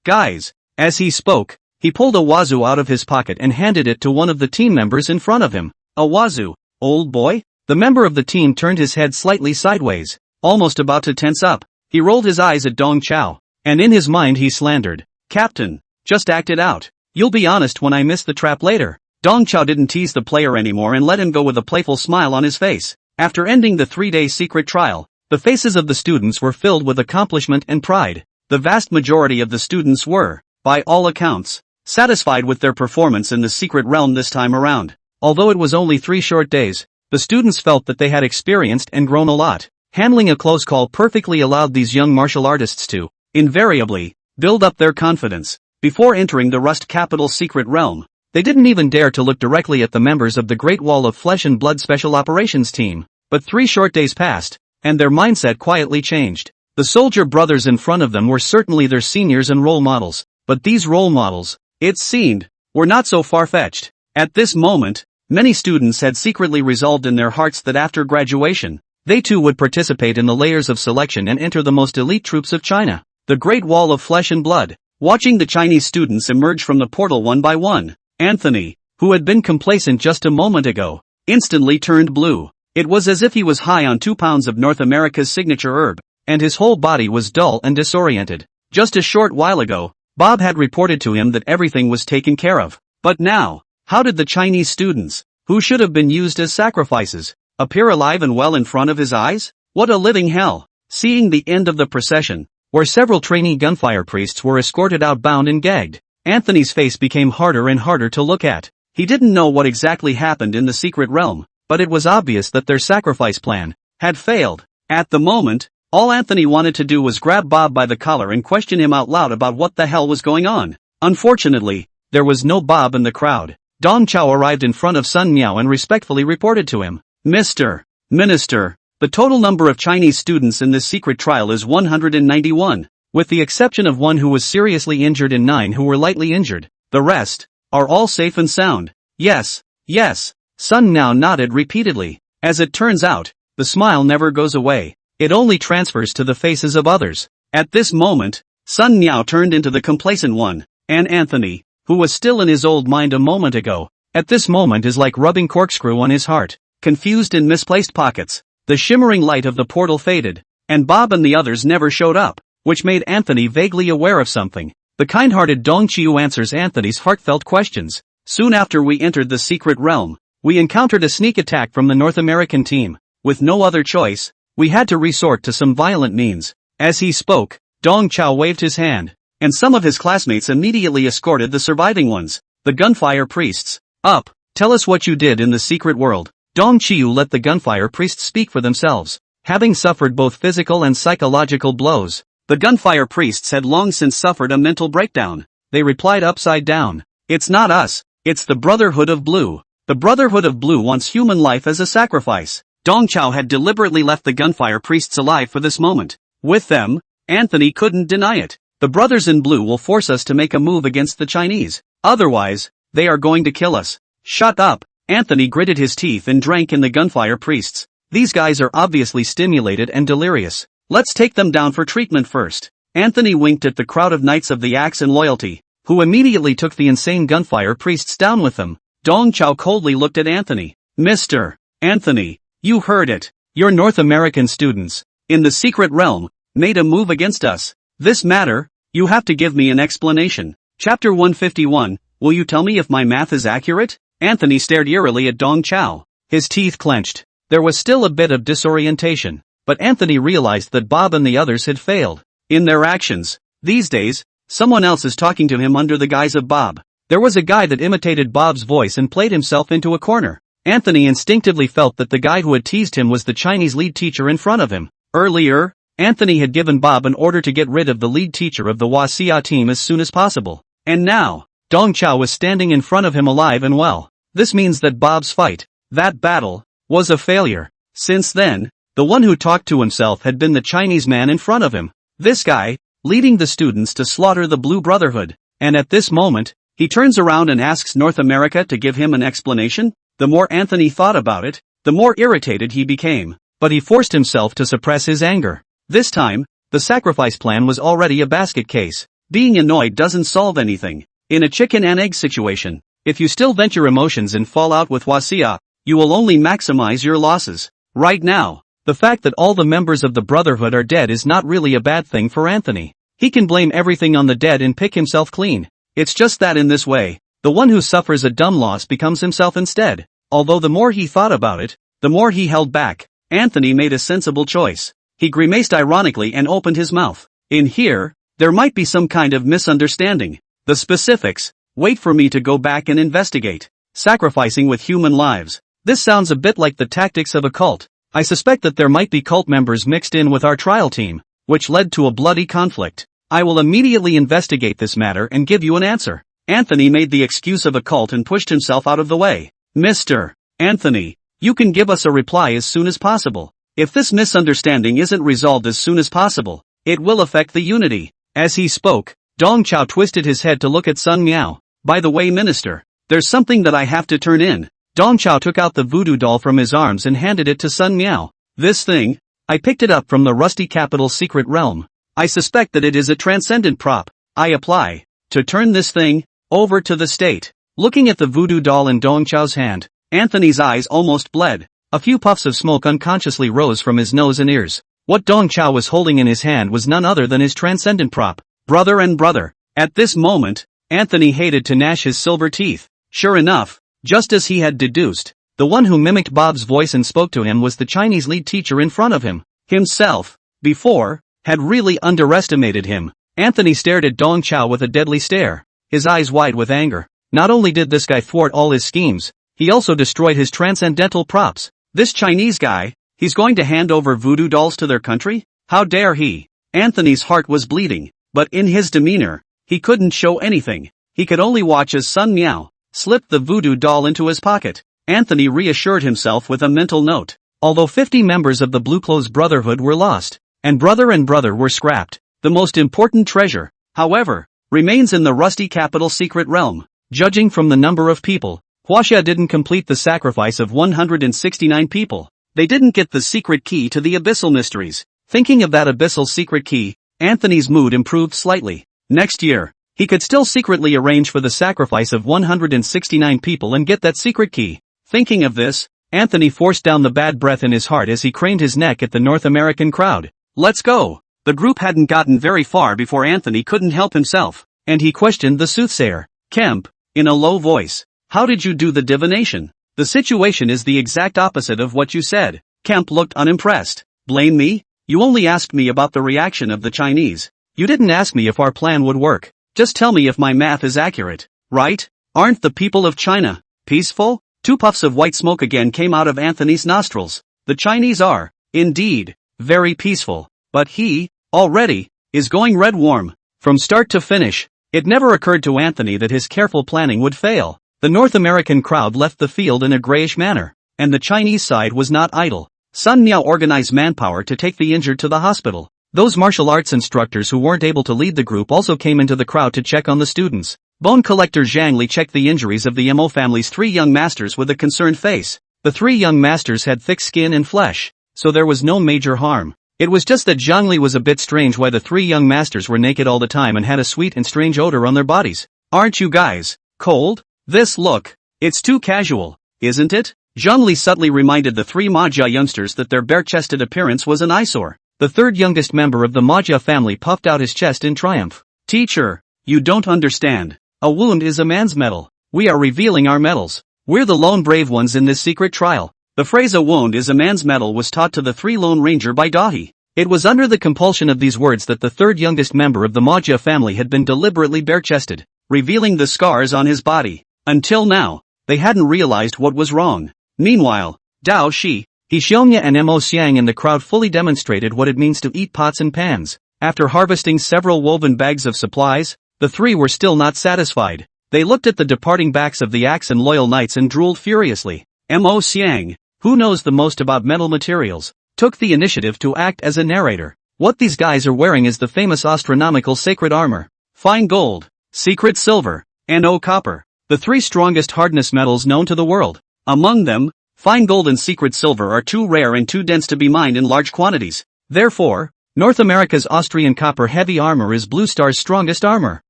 guys. As he spoke, he pulled a wazoo out of his pocket and handed it to one of the team members in front of him. A wazoo, old boy? The member of the team turned his head slightly sideways, almost about to tense up. He rolled his eyes at Dong Chao, and in his mind he slandered, "Captain, just act it out. You'll be honest when I miss the trap later." Dong Chao didn't tease the player anymore and let him go with a playful smile on his face. After ending the 3-day secret trial, the faces of the students were filled with accomplishment and pride. The vast majority of the students were, by all accounts, satisfied with their performance in the secret realm this time around. Although it was only 3 short days, the students felt that they had experienced and grown a lot. Handling a close call perfectly allowed these young martial artists to, invariably, build up their confidence. Before entering the Rust Capital's secret realm, they didn't even dare to look directly at the members of the Great Wall of Flesh and Blood Special Operations team. But 3 short days passed, and their mindset quietly changed. The soldier brothers in front of them were certainly their seniors and role models, but these role models, it seemed, were not so far-fetched. At this moment, many students had secretly resolved in their hearts that after graduation, they too would participate in the layers of selection and enter the most elite troops of China, the Great Wall of Flesh and Blood. Watching the Chinese students emerge from the portal one by one, Anthony, who had been complacent just a moment ago, instantly turned blue. It was as if he was high on 2 pounds of North America's signature herb, and his whole body was dull and disoriented. Just a short while ago, Bob had reported to him that everything was taken care of. But now, how did the Chinese students, who should have been used as sacrifices, appear alive and well in front of his eyes? What a living hell! Seeing the end of the procession, where several trainee gunfire priests were escorted out bound and gagged, Anthony's face became harder and harder to look at. He didn't know what exactly happened in the secret realm, but it was obvious that their sacrifice plan had failed. At the moment, all Anthony wanted to do was grab Bob by the collar and question him out loud about what the hell was going on. Unfortunately, there was no Bob in the crowd. Dong Chao arrived in front of Sun Miao and respectfully reported to him, "Mr. Minister, the total number of Chinese students in this secret trial is 191, with the exception of one who was seriously injured and 9 who were lightly injured. The rest are all safe and sound." "Yes, yes," Sun Miao nodded repeatedly. As it turns out, the smile never goes away. It only transfers to the faces of others. At this moment, Sun Miao turned into the complacent one, and Anthony, who was still in his old mind a moment ago, at this moment is like rubbing corkscrew on his heart. Confused in misplaced pockets, the shimmering light of the portal faded, and Bob and the others never showed up, which made Anthony vaguely aware of something. The kind-hearted Dong Chiu answers Anthony's heartfelt questions. "Soon after we entered the secret realm, we encountered a sneak attack from the North American team. With no other choice, we had to resort to some violent means." As he spoke, Dong Chao waved his hand, and some of his classmates immediately escorted the surviving ones, the gunfire priests, up. "Tell us what you did in the secret world." Dong Chiu let the gunfire priests speak for themselves. Having suffered both physical and psychological blows, the gunfire priests had long since suffered a mental breakdown. They replied upside down, "It's not us, it's the Brotherhood of Blue. The Brotherhood of Blue wants human life as a sacrifice." Dong Chao had deliberately left the gunfire priests alive for this moment. With them, Anthony couldn't deny it. "The brothers in blue will force us to make a move against the Chinese. Otherwise, they are going to kill us." "Shut up." Anthony gritted his teeth and drank in the gunfire priests. "These guys are obviously stimulated and delirious. Let's take them down for treatment first." Anthony winked at the crowd of Knights of the Axe and Loyalty, who immediately took the insane gunfire priests down with them. Dong Chao coldly looked at Anthony. "Mr. Anthony, you heard it. Your North American students, in the secret realm, made a move against us. This matter, you have to give me an explanation." Chapter 151, "Will you tell me if my math is accurate?" Anthony stared eerily at Dong Chao. His teeth clenched. There was still a bit of disorientation, but Anthony realized that Bob and the others had failed in their actions. These days, someone else is talking to him under the guise of Bob. There was a guy that imitated Bob's voice and played himself into a corner. Anthony instinctively felt that the guy who had teased him was the Chinese lead teacher in front of him. Earlier, Anthony had given Bob an order to get rid of the lead teacher of the Wasia team as soon as possible. And now, Dong Chao was standing in front of him alive and well. This means that Bob's fight, that battle, was a failure. Since then, the one who talked to himself had been the Chinese man in front of him. This guy, leading the students to slaughter the Blue Brotherhood. And at this moment, he turns around and asks North America to give him an explanation. The more Anthony thought about it, the more irritated he became. But he forced himself to suppress his anger. This time, the sacrifice plan was already a basket case. Being annoyed doesn't solve anything. In a chicken and egg situation, if you still vent your emotions and fall out with Wasia, you will only maximize your losses. Right now, the fact that all the members of the Brotherhood are dead is not really a bad thing for Anthony. He can blame everything on the dead and pick himself clean. It's just that in this way, the one who suffers a dumb loss becomes himself instead. Although the more he thought about it, the more he held back, Anthony made a sensible choice. He grimaced ironically and opened his mouth. "In here, there might be some kind of misunderstanding. The specifics, wait for me to go back and investigate." Sacrificing with human lives. This sounds a bit like the tactics of a cult. I suspect that there might be cult members mixed in with our trial team, which led to a bloody conflict. I will immediately investigate this matter and give you an answer. Anthony made the excuse of a cult and pushed himself out of the way. "Mr. Anthony, you can give us a reply as soon as possible. If this misunderstanding isn't resolved as soon as possible, it will affect the unity." As he spoke, Dong Chao twisted his head to look at Sun Miao. "By the way, Minister, there's something that I have to turn in." Dong Chao took out the voodoo doll from his arms and handed it to Sun Miao. "This thing, I picked it up from the Rusty Capital's secret realm. I suspect that it is a transcendent prop. I apply to turn this thing over to the state." Looking at the voodoo doll in Dong Chao's hand, Anthony's eyes almost bled. A few puffs of smoke unconsciously rose from his nose and ears. What Dong Chao was holding in his hand was none other than his transcendent prop. "Brother and brother, At this moment, Anthony hated to gnash his silver teeth. Sure enough, just as he had deduced, the one who mimicked Bob's voice and spoke to him was the Chinese lead teacher in front of him. Himself, before, had really underestimated him. Anthony stared at Dong Chao with a deadly stare, his eyes wide with anger. Not only did this guy thwart all his schemes, he also destroyed his transcendental props. This Chinese guy, he's going to hand over voodoo dolls to their country? How dare he? Anthony's heart was bleeding, but in his demeanor, he couldn't show anything. He could only watch as Sun Miao slipped the voodoo doll into his pocket. Anthony reassured himself with a mental note. Although 50 members of the Blue Clothes Brotherhood were lost, and brother were scrapped, the most important treasure, however, remains in the rusty capital secret realm. Judging from the number of people, Huaxia didn't complete the sacrifice of 169 people. They didn't get the secret key to the abyssal mysteries. Thinking of that abyssal secret key, Anthony's mood improved slightly. Next year, he could still secretly arrange for the sacrifice of 169 people and get that secret key. Thinking of this, Anthony forced down the bad breath in his heart as he craned his neck at the North American crowd. Let's go! The group hadn't gotten very far before Anthony couldn't help himself, and he questioned the soothsayer, Kemp, in a low voice. How did you do the divination? The situation is the exact opposite of what you said. Kemp looked unimpressed. Blame me? You only asked me about the reaction of the Chinese. You didn't ask me if our plan would work. Just tell me if my math is accurate, right? Aren't the people of China peaceful? 2 puffs of white smoke again came out of Anthony's nostrils. The Chinese are, indeed, very peaceful. But he, already, is going red warm. From start to finish, it never occurred to Anthony that his careful planning would fail. The North American crowd left the field in a grayish manner, and the Chinese side was not idle. Sun Miao organized manpower to take the injured to the hospital. Those martial arts instructors who weren't able to lead the group also came into the crowd to check on the students. Bone collector Zhang Li checked the injuries of the Mo family's 3 young masters with a concerned face. The 3 young masters had thick skin and flesh, so there was no major harm. It was just that Zhang Li was a bit strange why the 3 young masters were naked all the time and had a sweet and strange odor on their bodies. Aren't you guys cold? This look, it's too casual, isn't it? Zhang Li subtly reminded the 3 Majia youngsters that their bare-chested appearance was an eyesore. The 3rd youngest member of the Majia family puffed out his chest in triumph. Teacher, you don't understand. A wound is a man's medal. We are revealing our medals. We're the lone brave ones in this secret trial. The phrase a wound is a man's medal was taught to the 3 Lone Ranger by Dahi. It was under the compulsion of these words that the 3rd youngest member of the Majia family had been deliberately bare-chested, revealing the scars on his body. Until now, they hadn't realized what was wrong. Meanwhile, Dao Shi, He Xiongya and Mo Xiang in the crowd fully demonstrated what it means to eat pots and pans. After harvesting several woven bags of supplies, the 3 were still not satisfied. They looked at the departing backs of the axe and loyal knights and drooled furiously. Mo Xiang, who knows the most about metal materials, took the initiative to act as a narrator. What these guys are wearing is the famous astronomical sacred armor. Fine gold, secret silver, and copper. The 3 strongest hardness metals known to the world. Among them, fine gold and secret silver are too rare and too dense to be mined in large quantities. Therefore, North America's Austrian copper heavy armor is Blue Star's strongest armor.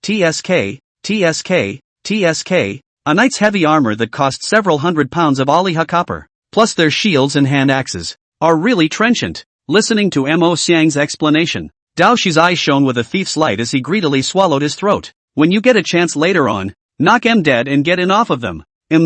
TSK, TSK, TSK, a knight's heavy armor that costs several hundred pounds of Aliha copper, plus their shields and hand axes, are really trenchant. Listening to Mo Xiang's explanation, Dao Shi's eyes shone with a thief's light as he greedily swallowed his throat. When you get a chance later on, knock 'em dead and get in off of them. He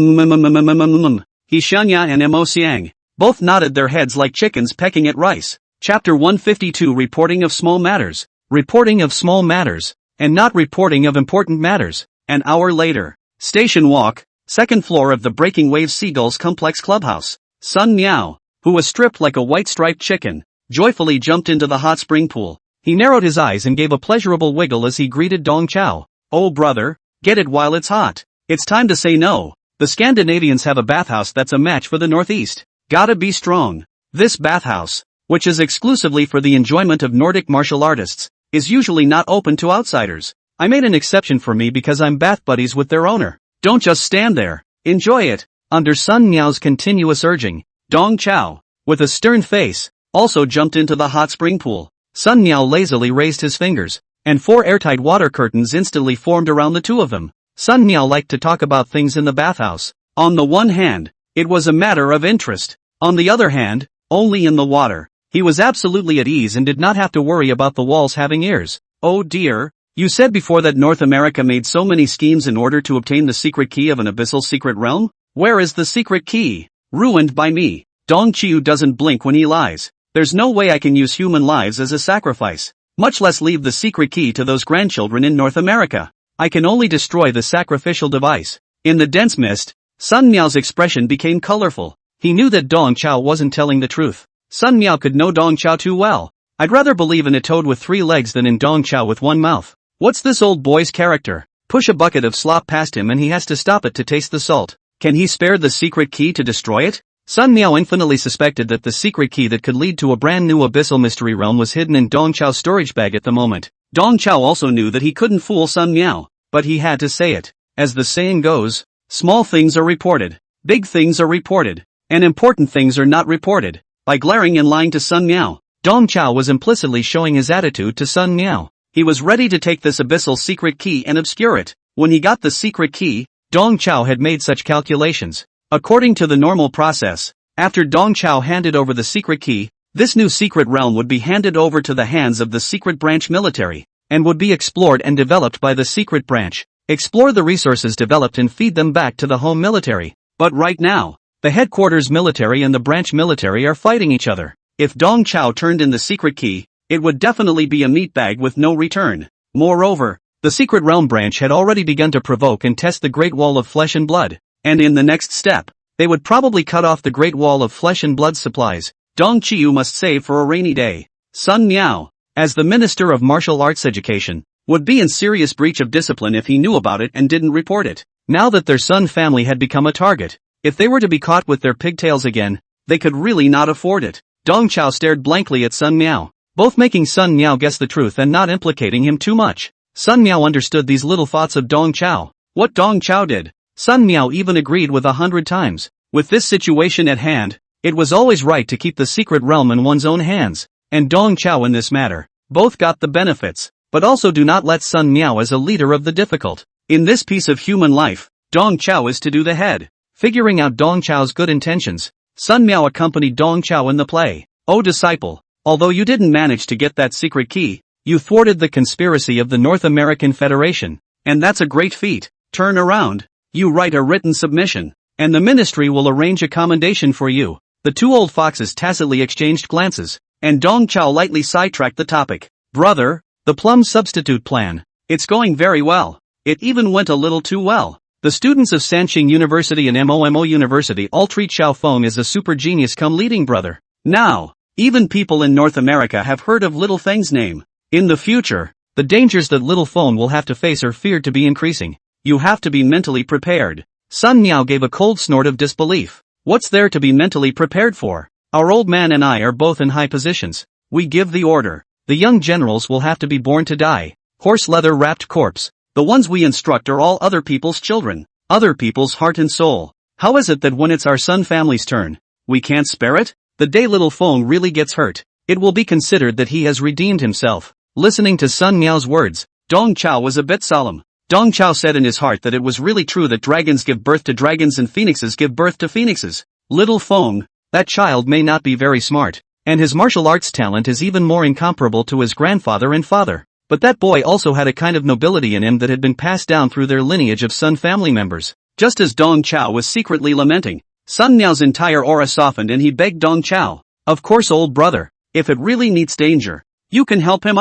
Xiangya and Mo Xiang both nodded their heads like chickens pecking at rice. Chapter 152 Reporting of Small Matters. Reporting of small matters, and not reporting of important matters. An hour later. Station Walk, 2nd floor of the Breaking Waves Seagulls Complex Clubhouse. Sun Miao, who was stripped like a white-striped chicken, joyfully jumped into the hot spring pool. He narrowed his eyes and gave a pleasurable wiggle as he greeted Dong Chao. Oh brother, get it while it's hot. It's time to say no. The Scandinavians have a bathhouse that's a match for the Northeast. Gotta be strong. This bathhouse, which is exclusively for the enjoyment of Nordic martial artists, is usually not open to outsiders. I made an exception for me because I'm bath buddies with their owner. Don't just stand there. Enjoy it. Under Sun Miao's continuous urging, Dong Chao, with a stern face, also jumped into the hot spring pool. Sun Miao lazily raised his fingers, and 4 airtight water curtains instantly formed around the 2 of them. Sun Miao liked to talk about things in the bathhouse. On the one hand, it was a matter of interest. On the other hand, only in the water. He was absolutely at ease and did not have to worry about the walls having ears. Oh dear, You said before that North America made so many schemes in order to obtain the secret key of an abyssal secret realm? Where is the secret key? Ruined by me. Dong Chiu doesn't blink when he lies. There's no way I can use human lives as a sacrifice, much less leave the secret key to those grandchildren in North America. I can only destroy the sacrificial device. In the dense mist, Sun Miao's expression became colorful. He knew that Dong Chao wasn't telling the truth. Sun Miao could know Dong Chao too well. I'd rather believe in a toad with 3 legs than in Dong Chao with 1 mouth. What's this old boy's character? Push a bucket of slop past him and he has to stop it to taste the salt. Can he spare the secret key to destroy it? Sun Miao infinitely suspected that the secret key that could lead to a brand new abyssal mystery realm was hidden in Dong Chao's storage bag at the moment. Dong Chao also knew that he couldn't fool Sun Miao, but he had to say it. As the saying goes, small things are reported, big things are reported, and important things are not reported. By glaring and lying to Sun Miao, Dong Chao was implicitly showing his attitude to Sun Miao. He was ready to take this abyssal secret key and obscure it. When he got the secret key, Dong Chao had made such calculations. According to the normal process, after Dong Chao handed over the secret key, this new secret realm would be handed over to the hands of the secret branch military, and would be explored and developed by the secret branch. Explore the resources developed and feed them back to the home military. But right now, the headquarters military and the branch military are fighting each other. If Dong Chao turned in the secret key, it would definitely be a meat bag with no return. Moreover, the secret realm branch had already begun to provoke and test the Great Wall of Flesh and Blood, and in the next step, they would probably cut off the Great Wall of Flesh and Blood supplies. Dong Chiu must save for a rainy day. Sun Miao, as the Minister of Martial Arts Education, would be in serious breach of discipline if he knew about it and didn't report it. Now that their Sun family had become a target, if they were to be caught with their pigtails again, they could really not afford it. Dong Chao stared blankly at Sun Miao, both making Sun Miao guess the truth and not implicating him too much. Sun Miao understood these little thoughts of Dong Chao. What Dong Chao did, Sun Miao even agreed with 100 times. With this situation at hand, it was always right to keep the secret realm in one's own hands, and Dong Chao in this matter. Both got the benefits, but also do not let Sun Miao as a leader of the difficult. In this piece of human life, Dong Chao is to do the head. Figuring out Dong Chao's good intentions, Sun Miao accompanied Dong Chao in the play. Oh disciple, although you didn't manage to get that secret key, you thwarted the conspiracy of the North American Federation, and that's a great feat. Turn around. You write a written submission, and the ministry will arrange a commendation for you. The 2 old foxes tacitly exchanged glances, and Dong Chao lightly sidetracked the topic. Brother, the plum substitute plan. It's going very well. It even went a little too well. The students of Sanqing University and Momo University all treat Xiao Feng as a super genius come leading brother. Now, even people in North America have heard of Little Feng's name. In the future, the dangers that Little Feng will have to face are feared to be increasing. You have to be mentally prepared. Sun Miao gave a cold snort of disbelief. What's there to be mentally prepared for? Our old man and I are both in high positions. We give the order. The young generals will have to be born to die. Horse leather wrapped corpse. The ones we instruct are all other people's children. Other people's heart and soul. How is it that when it's our Sun family's turn, we can't spare it? The day Little Feng really gets hurt, it will be considered that he has redeemed himself. Listening to Sun Miao's words, Dong Chao was a bit solemn. Dong Chao said in his heart that it was really true that dragons give birth to dragons and phoenixes give birth to phoenixes. Little Feng, that child may not be very smart, and his martial arts talent is even more incomparable to his grandfather and father. But that boy also had a kind of nobility in him that had been passed down through their lineage of Sun family members. Just as Dong Chao was secretly lamenting, Sun Miao's entire aura softened and he begged Dong Chao, of course old brother, if it really needs danger, you can help him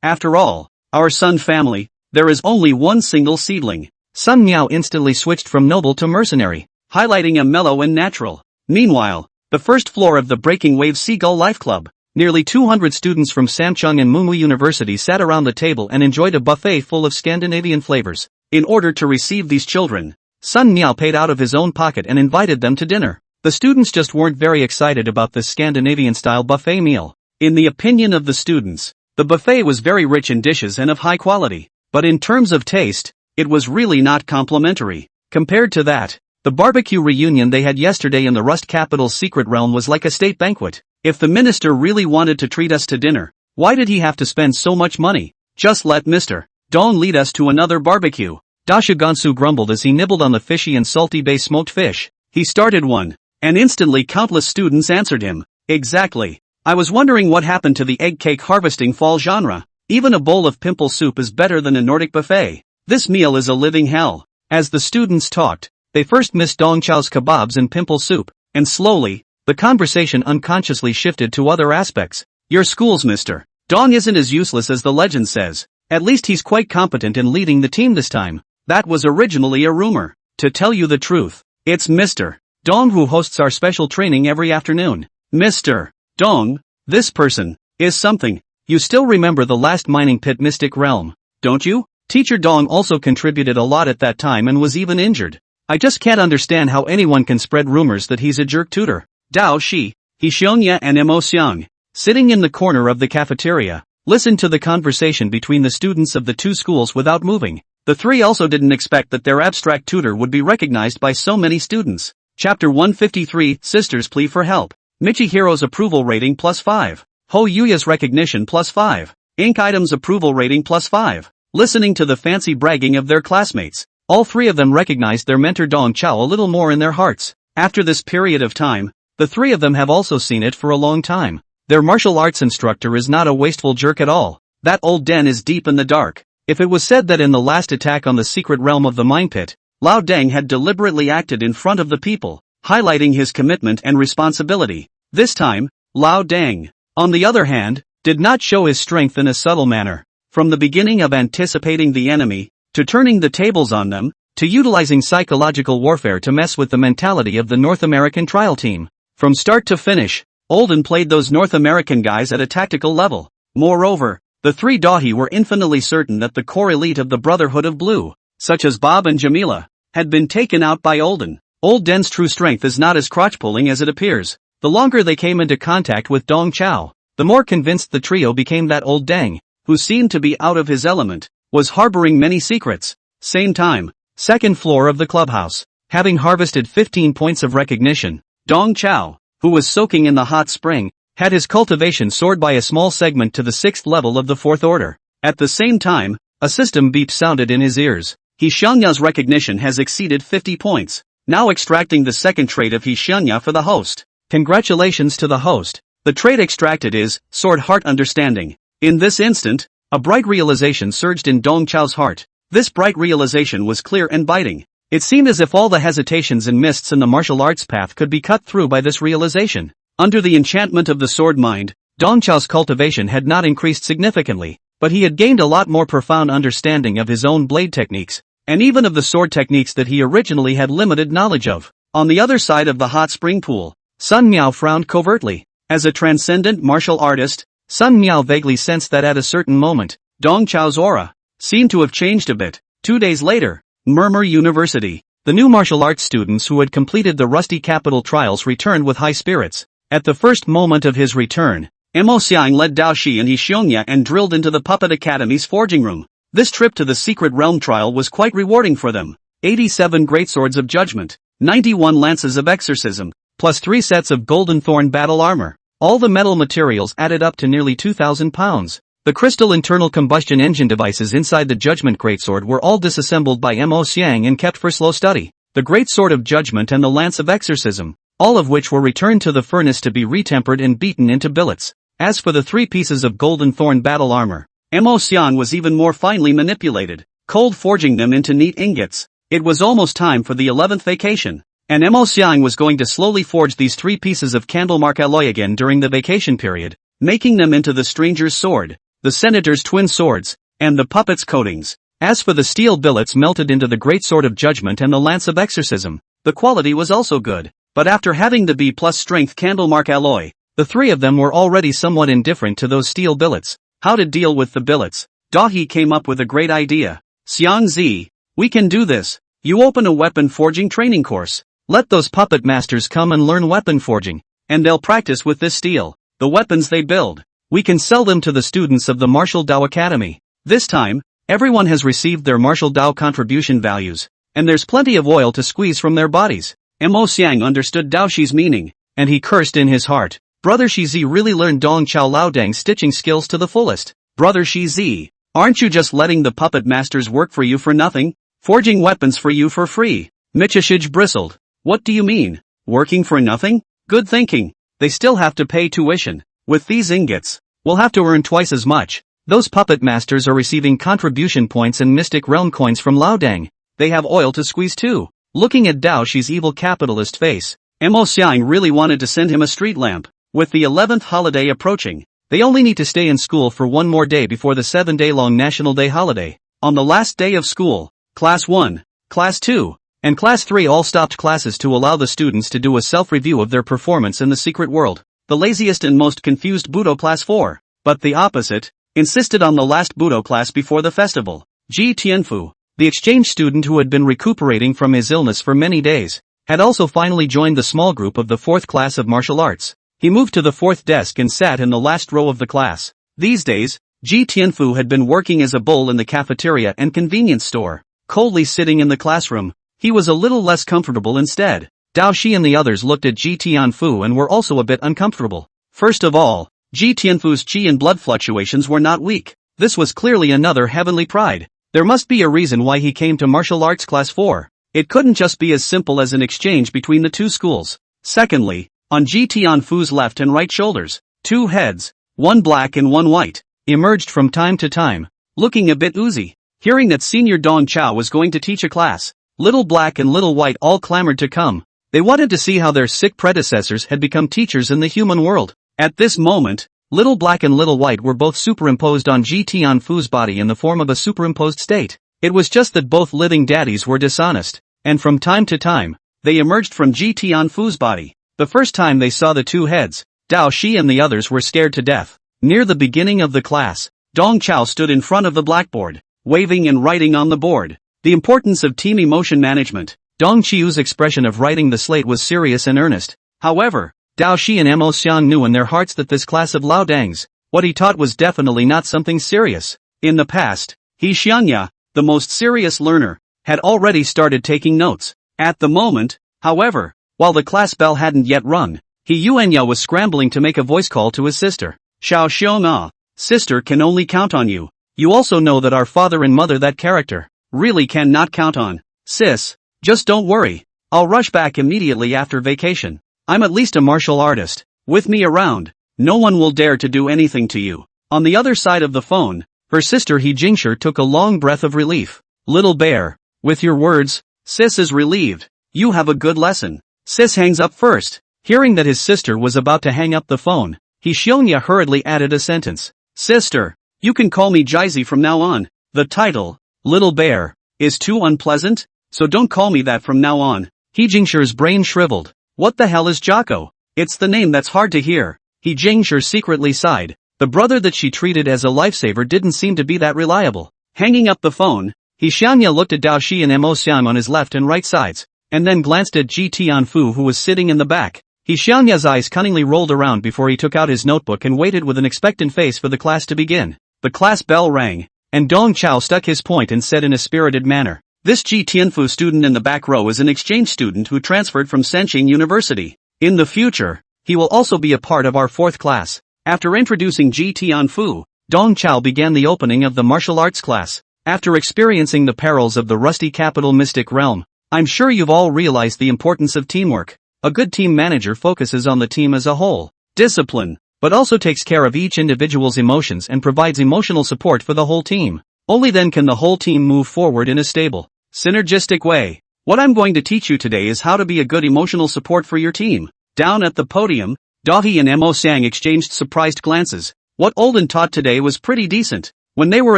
After all, our Sun family, there is only one single seedling. Sun Miao instantly switched from noble to mercenary, highlighting a mellow and natural. Meanwhile, the first floor of the Breaking Wave Seagull Life Club, nearly 200 students from Samchung and Manhwa University sat around the table and enjoyed a buffet full of Scandinavian flavors. In order to receive these children, Sun Miao paid out of his own pocket and invited them to dinner. The students just weren't very excited about this Scandinavian-style buffet meal. In the opinion of the students, the buffet was very rich in dishes and of high quality, but in terms of taste, it was really not complimentary. Compared to that, the barbecue reunion they had yesterday in the Rust Capital's secret realm was like a state banquet. If the minister really wanted to treat us to dinner, why did he have to spend so much money? Just let Mr. Dong lead us to another barbecue. Dasha Gansu grumbled as he nibbled on the fishy and salty bay smoked fish. He started one, and instantly countless students answered him. Exactly. I was wondering what happened to the egg cake harvesting fall genre. Even a bowl of pimple soup is better than a Nordic buffet. This meal is a living hell. As the students talked, they first missed Dong Chao's kebabs and pimple soup, and slowly, the conversation unconsciously shifted to other aspects. Your school's Mr. Dong isn't as useless as the legend says. At least he's quite competent in leading the team this time. That was originally a rumor. To tell you the truth, it's Mr. Dong who hosts our special training every afternoon. Mr. Dong, this person, is something. You still remember the last mining pit Mystic Realm, don't you? Teacher Dong also contributed a lot at that time and was even injured. I just can't understand how anyone can spread rumors that he's a jerk tutor. Dao Shi, Xiongya and Mo Xiang, sitting in the corner of the cafeteria, listened to the conversation between the students of the two schools without moving. The three also didn't expect that their abstract tutor would be recognized by so many students. Chapter 153, Sister's Plea for Help. Michihiro's approval rating +5. Ho Yuya's recognition +5. Ink Item's approval rating +5. Listening to the fancy bragging of their classmates, all three of them recognized their mentor Dong Chao a little more in their hearts. After this period of time, the three of them have also seen it for a long time. Their martial arts instructor is not a wasteful jerk at all. That old den is deep in the dark. If it was said that in the last attack on the secret realm of the mine pit, Lao Deng had deliberately acted in front of the people, highlighting his commitment and responsibility, this time, Lao Deng, on the other hand, did not show his strength in a subtle manner. From the beginning of anticipating the enemy, to turning the tables on them, to utilizing psychological warfare to mess with the mentality of the North American trial team. From start to finish, Olden played those North American guys at a tactical level. Moreover, the three Dahi were infinitely certain that the core elite of the Brotherhood of Blue, such as Bob and Jamila, had been taken out by Olden. Old Den's true strength is not as crotch-pulling as it appears. The longer they came into contact with Dong Chao, the more convinced the trio became that Old Deng, who seemed to be out of his element, was harboring many secrets. Same time, second floor of the clubhouse. Having harvested 15 points of recognition, Dong Chao, who was soaking in the hot spring, had his cultivation soared by a small segment to the 6th level of the 4th order. At the same time, a system beep sounded in his ears. Xiongya's recognition has exceeded 50 points. Now extracting the second trait of Xiongya for the host. Congratulations to the host. The trait extracted is Sword Heart Understanding. In this instant, a bright realization surged in Dong Chao's heart. This bright realization was clear and biting. It seemed as if all the hesitations and mists in the martial arts path could be cut through by this realization. Under the enchantment of the sword mind, Dong Chao's cultivation had not increased significantly, but he had gained a lot more profound understanding of his own blade techniques, and even of the sword techniques that he originally had limited knowledge of. On the other side of the hot spring pool, Sun Miao frowned covertly. As a transcendent martial artist, Sun Miao vaguely sensed that at a certain moment, Dong Chao's aura seemed to have changed a bit. 2 days later, Murmur University. The new martial arts students who had completed the Rusty Capital trials returned with high spirits. At the first moment of his return, Mo Xiang led Dao Shi and Xiongya and drilled into the Puppet Academy's forging room. This trip to the Secret Realm trial was quite rewarding for them. 87 Greatswords of Judgment, 91 Lances of Exorcism, plus 3 sets of Golden Thorn battle armor. All the metal materials added up to nearly 2,000 pounds. The crystal internal combustion engine devices inside the Judgment Greatsword were all disassembled by Mo Xiang and kept for slow study. The Great Sword of Judgment and the Lance of Exorcism, all of which were returned to the furnace to be retempered and beaten into billets. As for the 3 pieces of Golden Thorn battle armor, Mo Xiang was even more finely manipulated, cold forging them into neat ingots. It was almost time for the 11th vacation, and Mo Xiang was going to slowly forge these 3 pieces of candlemark alloy again during the vacation period, making them into the Stranger's Sword, the Senator's twin swords, and the Puppet's coatings. As for the steel billets melted into the Great Sword of Judgment and the Lance of Exorcism, the quality was also good, but after having the B+ strength candlemark alloy, the 3 of them were already somewhat indifferent to those steel billets. How to deal with the billets? Dahi came up with a great idea. Xiang Zi, we can do this. You open a weapon forging training course. Let those puppet masters come and learn weapon forging, and they'll practice with this steel, the weapons they build. We can sell them to the students of the Martial Dao Academy. This time, everyone has received their Martial Dao contribution values, and there's plenty of oil to squeeze from their bodies. Mo Xiang understood Dao Shi's meaning, and he cursed in his heart. Brother Shizi really learned Dong Chao Laodang's stitching skills to the fullest. Brother Shizi, aren't you just letting the puppet masters work for you for nothing? Forging weapons for you for free? Michishij bristled. What do you mean? Working for nothing? Good thinking. They still have to pay tuition. With these ingots, we'll have to earn twice as much. Those puppet masters are receiving contribution points and Mystic Realm coins from Lao Dang. They have oil to squeeze too. Looking at Dao Shi's evil capitalist face, Mo Xiang really wanted to send him a street lamp. With the 11th holiday approaching, they only need to stay in school for one more day before the 7-day-long National Day holiday. On the last day of school, Class 1, Class 2, and Class 3 all stopped classes to allow the students to do a self-review of their performance in the secret world. The laziest and most confused Budo Class 4, but the opposite, insisted on the last Budo class before the festival. Ji Tianfu, the exchange student who had been recuperating from his illness for many days, had also finally joined the small group of the 4th class of martial arts. He moved to the 4th desk and sat in the last row of the class. These days, Ji Tianfu had been working as a bull in the cafeteria and convenience store. Coldly sitting in the classroom, he was a little less comfortable instead. Dao Shi and the others looked at Ji Tianfu and were also a bit uncomfortable. First of all, Ji Tianfu's qi and blood fluctuations were not weak. This was clearly another heavenly pride. There must be a reason why he came to martial arts class 4. It couldn't just be as simple as an exchange between the two schools. Secondly, on Ji Tianfu's left and right shoulders, two heads, one black and one white, emerged from time to time, looking a bit oozy. Hearing that Senior Dong Chao was going to teach a class, Little Black and Little White all clamored to come. They wanted to see how their sick predecessors had become teachers in the human world. At this moment, Little Black and Little White were both superimposed on Ji Tianfu's body in the form of a superimposed state. It was just that both living daddies were dishonest, and from time to time, they emerged from Ji Tianfu's body. The first time they saw the two heads, Dao Shi and the others were scared to death. Near the beginning of the class, Dong Chao stood in front of the blackboard, waving and writing on the board. The importance of team emotion management. Dong Qiu's expression of writing the slate was serious and earnest. However, Dao Shi and Mo Xiang knew in their hearts that this class of Lao Dang's, what he taught was definitely not something serious. In the past, He Xiangya, the most serious learner, had already started taking notes. At the moment, however, while the class bell hadn't yet rung, He Yuanya was scrambling to make a voice call to his sister. Xiao Xiong, sister can only count on you. You also know that our father and mother that character really cannot count on. Sis, just don't worry. I'll rush back immediately after vacation. I'm at least a martial artist. With me around, no one will dare to do anything to you. On the other side of the phone, her sister He Jingshi took a long breath of relief. Little bear, with your words, sis is relieved. You have a good lesson. Sis hangs up first. Hearing that his sister was about to hang up the phone, He Xiongya hurriedly added a sentence. Sister, you can call me Jizi from now on. The title, Little Bear, is too unpleasant, so don't call me that from now on. He Jingshi's brain shriveled. What the hell is Jocko? It's the name that's hard to hear. He Jingshi secretly sighed. The brother that she treated as a lifesaver didn't seem to be that reliable. Hanging up the phone, He Xiangya looked at Dao Shi and Mo Xiang on his left and right sides, and then glanced at Ji Tianfu who was sitting in the back. He Xiangya's eyes cunningly rolled around before he took out his notebook and waited with an expectant face for the class to begin. The class bell rang, and Dong Chao stuck his point and said in a spirited manner, this Ji Tianfu student in the back row is an exchange student who transferred from Sanqing University. In the future, he will also be a part of our 4th class. After introducing Ji Tianfu, Dong Chao began the opening of the martial arts class. After experiencing the perils of the rusty capital Mystic Realm, I'm sure you've all realized the importance of teamwork. A good team manager focuses on the team as a whole, discipline, but also takes care of each individual's emotions and provides emotional support for the whole team. Only then can the whole team move forward in a stable, synergistic way. What I'm going to teach you today is how to be a good emotional support for your team. Down at the podium, Dahi and Mo Xiang exchanged surprised glances. What Olden taught today was pretty decent. When they were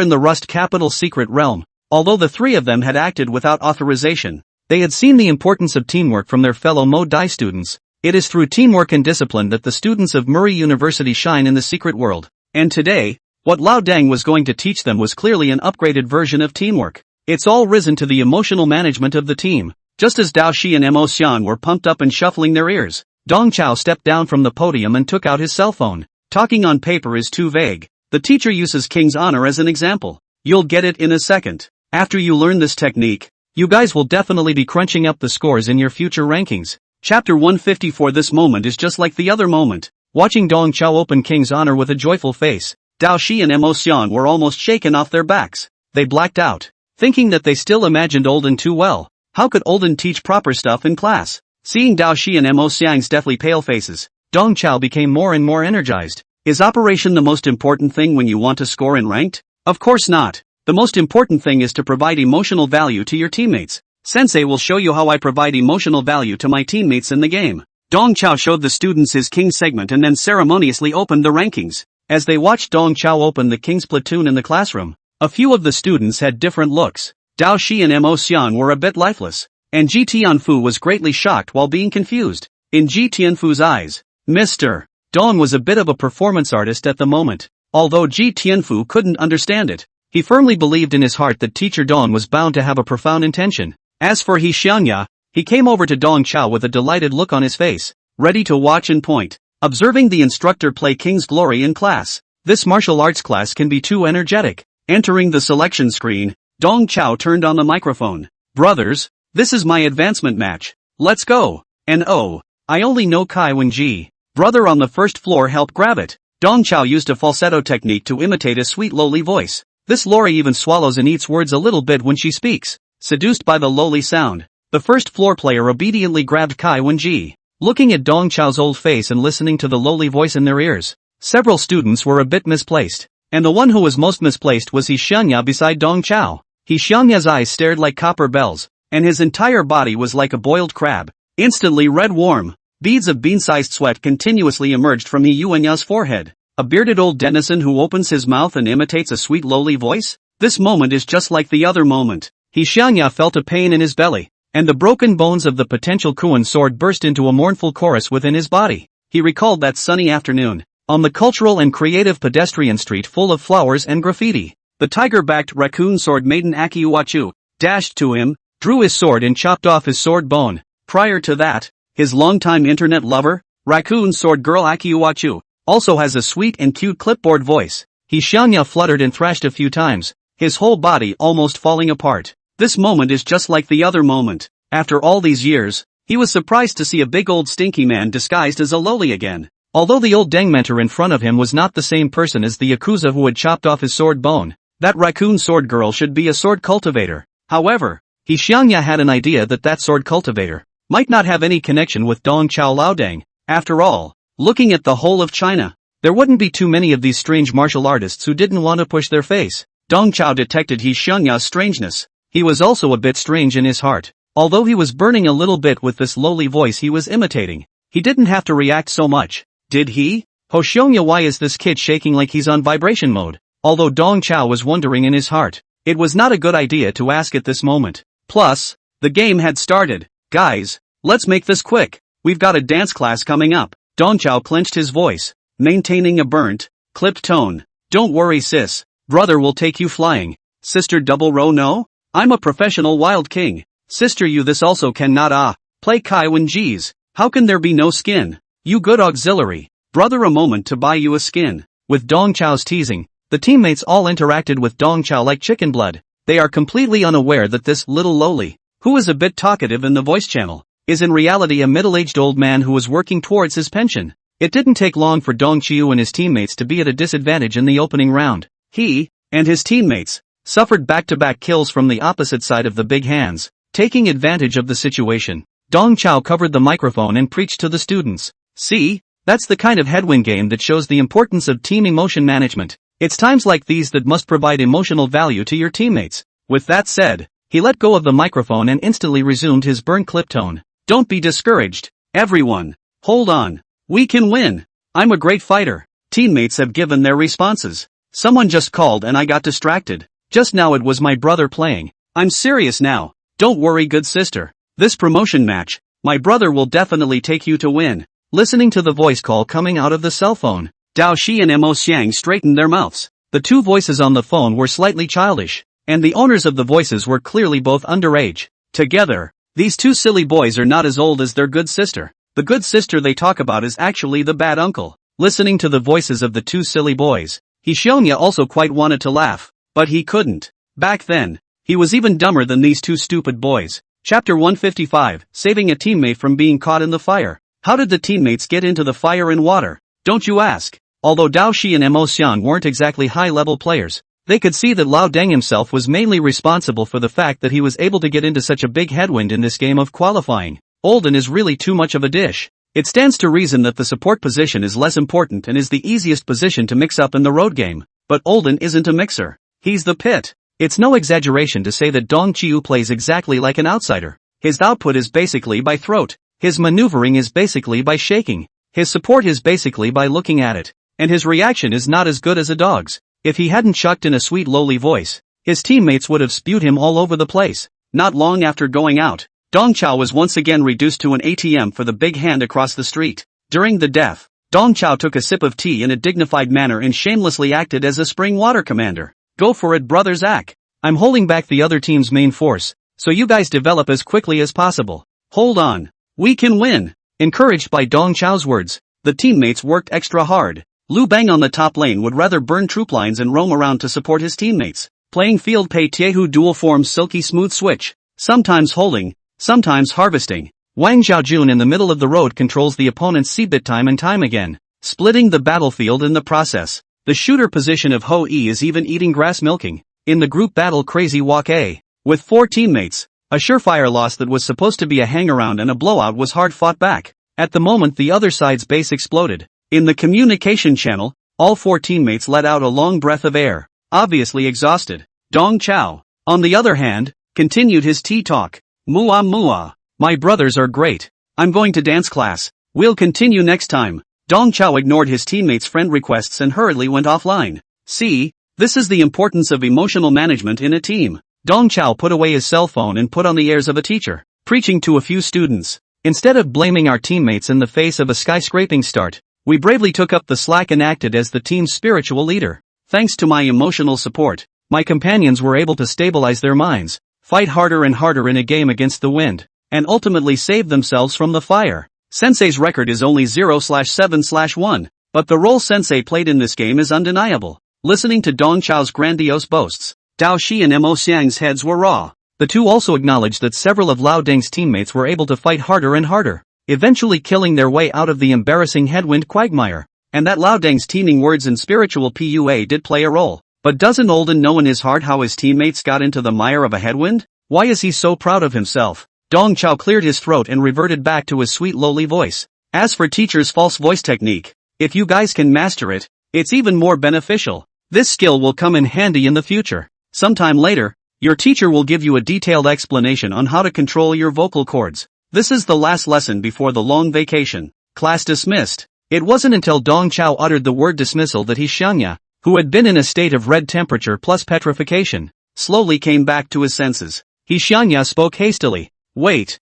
in the Rust Capital secret realm, although the three of them had acted without authorization, they had seen the importance of teamwork from their fellow Mo Dai students. It is through teamwork and discipline that the students of Murray University shine in the secret world. And today, what Lao Dang was going to teach them was clearly an upgraded version of teamwork. It's all risen to the emotional management of the team. Just as Dao Shi and Mo Xiang were pumped up and shuffling their ears, Dong Chao stepped down from the podium and took out his cell phone. Talking on paper is too vague. The teacher uses King's honor as an example. You'll get it in a second. After you learn this technique, you guys will definitely be crunching up the scores in your future rankings. Chapter 154. This moment is just like the other moment. Watching Dong Chao open King's honor with a joyful face, Dao Shi and Mo Xiang were almost shaken off their backs. They blacked out, thinking that they still imagined Olden too well. How could Olden teach proper stuff in class? Seeing Dao Shi and Mo Xiang's deathly pale faces, Dong Chao became more and more energized. Is operation the most important thing when you want to score in ranked? Of course not. The most important thing is to provide emotional value to your teammates. Sensei will show you how I provide emotional value to my teammates in the game. Dong Chao showed the students his king segment and then ceremoniously opened the rankings. As they watched Dong Chao open the king's platoon in the classroom, a few of the students had different looks. Dao Shi and Mo Xian were a bit lifeless, and Ji Tianfu was greatly shocked while being confused. In Ji Tianfu's eyes, Mr. Dong was a bit of a performance artist at the moment. Although Ji Tianfu couldn't understand it, he firmly believed in his heart that teacher Dong was bound to have a profound intention. As for He Xiangya, he came over to Dong Chao with a delighted look on his face, ready to watch and point. Observing the instructor play King's Glory in class, this martial arts class can be too energetic. Entering the selection screen, Dong Chao turned on the microphone. Brothers, this is my advancement match. Let's go. And oh, I only know Kai Wen-ji. Brother on the first floor help grab it. Dong Chao used a falsetto technique to imitate a sweet lowly voice. This Lori even swallows and eats words a little bit when she speaks. Seduced by the lowly sound, the first floor player obediently grabbed Kai Wen-ji. Looking at Dong Chao's old face and listening to the lowly voice in their ears, several students were a bit misplaced. And the one who was most misplaced was He Xiangya beside Dong Chao. He Xiangya's eyes stared like copper bells, and his entire body was like a boiled crab. Instantly red warm. Beads of bean-sized sweat continuously emerged from He Yuanya's forehead. A bearded old denizen who opens his mouth and imitates a sweet lowly voice? This moment is just like the other moment. He Xiangya felt a pain in his belly, and the broken bones of the potential Kuan sword burst into a mournful chorus within his body. He recalled that sunny afternoon, on the cultural and creative pedestrian street full of flowers and graffiti. The tiger-backed raccoon sword maiden Akiuachu dashed to him, drew his sword and chopped off his sword bone. Prior to that, his longtime internet lover, raccoon sword girl Akiuachu, also has a sweet and cute clipboard voice. He Xiangya fluttered and thrashed a few times, his whole body almost falling apart. This moment is just like the other moment. After all these years, he was surprised to see a big old stinky man disguised as a lowly again. Although the old Deng mentor in front of him was not the same person as the Yakuza who had chopped off his sword bone, that raccoon sword girl should be a sword cultivator. However, He Xiangya had an idea that sword cultivator might not have any connection with Dong Chao Laodang. After all, looking at the whole of China, there wouldn't be too many of these strange martial artists who didn't want to push their face. Dong Chao detected He Xiangya's strangeness. He was also a bit strange in his heart. Although he was burning a little bit with this lowly voice he was imitating, he didn't have to react so much, did he? Ho Xiongya, why is this kid shaking like he's on vibration mode? Although Dong Chao was wondering in his heart, it was not a good idea to ask at this moment. Plus, the game had started. Guys, let's make this quick. We've got a dance class coming up. Dong Chao clenched his voice, maintaining a burnt, clipped tone. Don't worry sis, brother will take you flying. Sister double row no? I'm a professional wild king. Sister you this also cannot play Kai Wen-ji's. How can there be no skin? You good auxiliary. Brother a moment to buy you a skin. With Dong Chao's teasing, the teammates all interacted with Dong Chao like chicken blood. They are completely unaware that this little lowly, who is a bit talkative in the voice channel, is in reality a middle-aged old man who was working towards his pension. It didn't take long for Dong Chiu and his teammates to be at a disadvantage in the opening round. He, and his teammates, suffered back-to-back kills from the opposite side of the big hands. Taking advantage of the situation, Dong Chao covered the microphone and preached to the students. See, that's the kind of headwind game that shows the importance of team emotion management. It's times like these that must provide emotional value to your teammates. With that said, he let go of the microphone and instantly resumed his burn clip tone. Don't be discouraged. Everyone, hold on. We can win. I'm a great fighter. Teammates have given their responses. Someone just called and I got distracted. Just now it was my brother playing. I'm serious now. Don't worry good sister. This promotion match, my brother will definitely take you to win. Listening to the voice call coming out of the cell phone, Dao Shi and Mo Xiang straightened their mouths. The two voices on the phone were slightly childish, and the owners of the voices were clearly both underage. Together, these two silly boys are not as old as their good sister. The good sister they talk about is actually the bad uncle. Listening to the voices of the two silly boys, He Xiongya also quite wanted to laugh, but he couldn't. Back then, he was even dumber than these two stupid boys. Chapter 155, Saving a Teammate from Being Caught in the Fire. How did the teammates get into the fire and water? Don't you ask? Although Dao Shi and Mo Xiang weren't exactly high-level players, they could see that Lao Deng himself was mainly responsible for the fact that he was able to get into such a big headwind in this game of qualifying. Olden is really too much of a dish. It stands to reason that the support position is less important and is the easiest position to mix up in the road game. But Olden isn't a mixer. He's the pit. It's no exaggeration to say that Dong Chiu plays exactly like an outsider. His output is basically by throat. His maneuvering is basically by shaking. His support is basically by looking at it. And his reaction is not as good as a dog's. If he hadn't chucked in a sweet lowly voice, his teammates would have spewed him all over the place. Not long after going out, Dong Chao was once again reduced to an ATM for the big hand across the street. During the death, Dong Chao took a sip of tea in a dignified manner and shamelessly acted as a spring water commander. Go for it, brother Zach. I'm holding back the other team's main force, so you guys develop as quickly as possible. Hold on. We can win. Encouraged by Dong Chao's words, the teammates worked extra hard. Lu Bang on the top lane would rather burn troop lines and roam around to support his teammates. Playing field Pei Tiehu dual form silky smooth switch, sometimes holding, sometimes harvesting. Wang Xiaojun in the middle of the road controls the opponent's C-bit time and time again, splitting the battlefield in the process. The shooter position of Ho Yi is even eating grass milking. In the group battle Crazy Walk A, with 4 teammates, a surefire loss that was supposed to be a hangaround and a blowout was hard fought back. At the moment the other side's base exploded. In the communication channel, all 4 teammates let out a long breath of air, obviously exhausted. Dong Chao, on the other hand, continued his tea talk. Mua mua. My brothers are great. I'm going to dance class. We'll continue next time. Dong Chao ignored his teammates' friend requests and hurriedly went offline. See, this is the importance of emotional management in a team. Dong Chao put away his cell phone and put on the airs of a teacher, preaching to a few students. Instead of blaming our teammates in the face of a skyscraping start, we bravely took up the slack and acted as the team's spiritual leader. Thanks to my emotional support, my companions were able to stabilize their minds, fight harder and harder in a game against the wind, and ultimately save themselves from the fire. Sensei's record is only 0/7/1, but the role Sensei played in this game is undeniable. Listening to Dong Chao's grandiose boasts, Dao Shi and Mo Xiang's heads were raw. The two also acknowledged that several of Lao Deng's teammates were able to fight harder and harder, eventually killing their way out of the embarrassing headwind quagmire, and that Lao Deng's teaming words and spiritual PUA did play a role. But doesn't Olden know in his heart how his teammates got into the mire of a headwind? Why is he so proud of himself? Dong Chao cleared his throat and reverted back to his sweet lowly voice. As for teacher's false voice technique, if you guys can master it, it's even more beneficial. This skill will come in handy in the future. Sometime later, your teacher will give you a detailed explanation on how to control your vocal cords. This is the last lesson before the long vacation. Class dismissed. It wasn't until Dong Chao uttered the word dismissal that Xiangya, who had been in a state of red temperature plus petrification, slowly came back to his senses. Xiangya spoke hastily. Wait,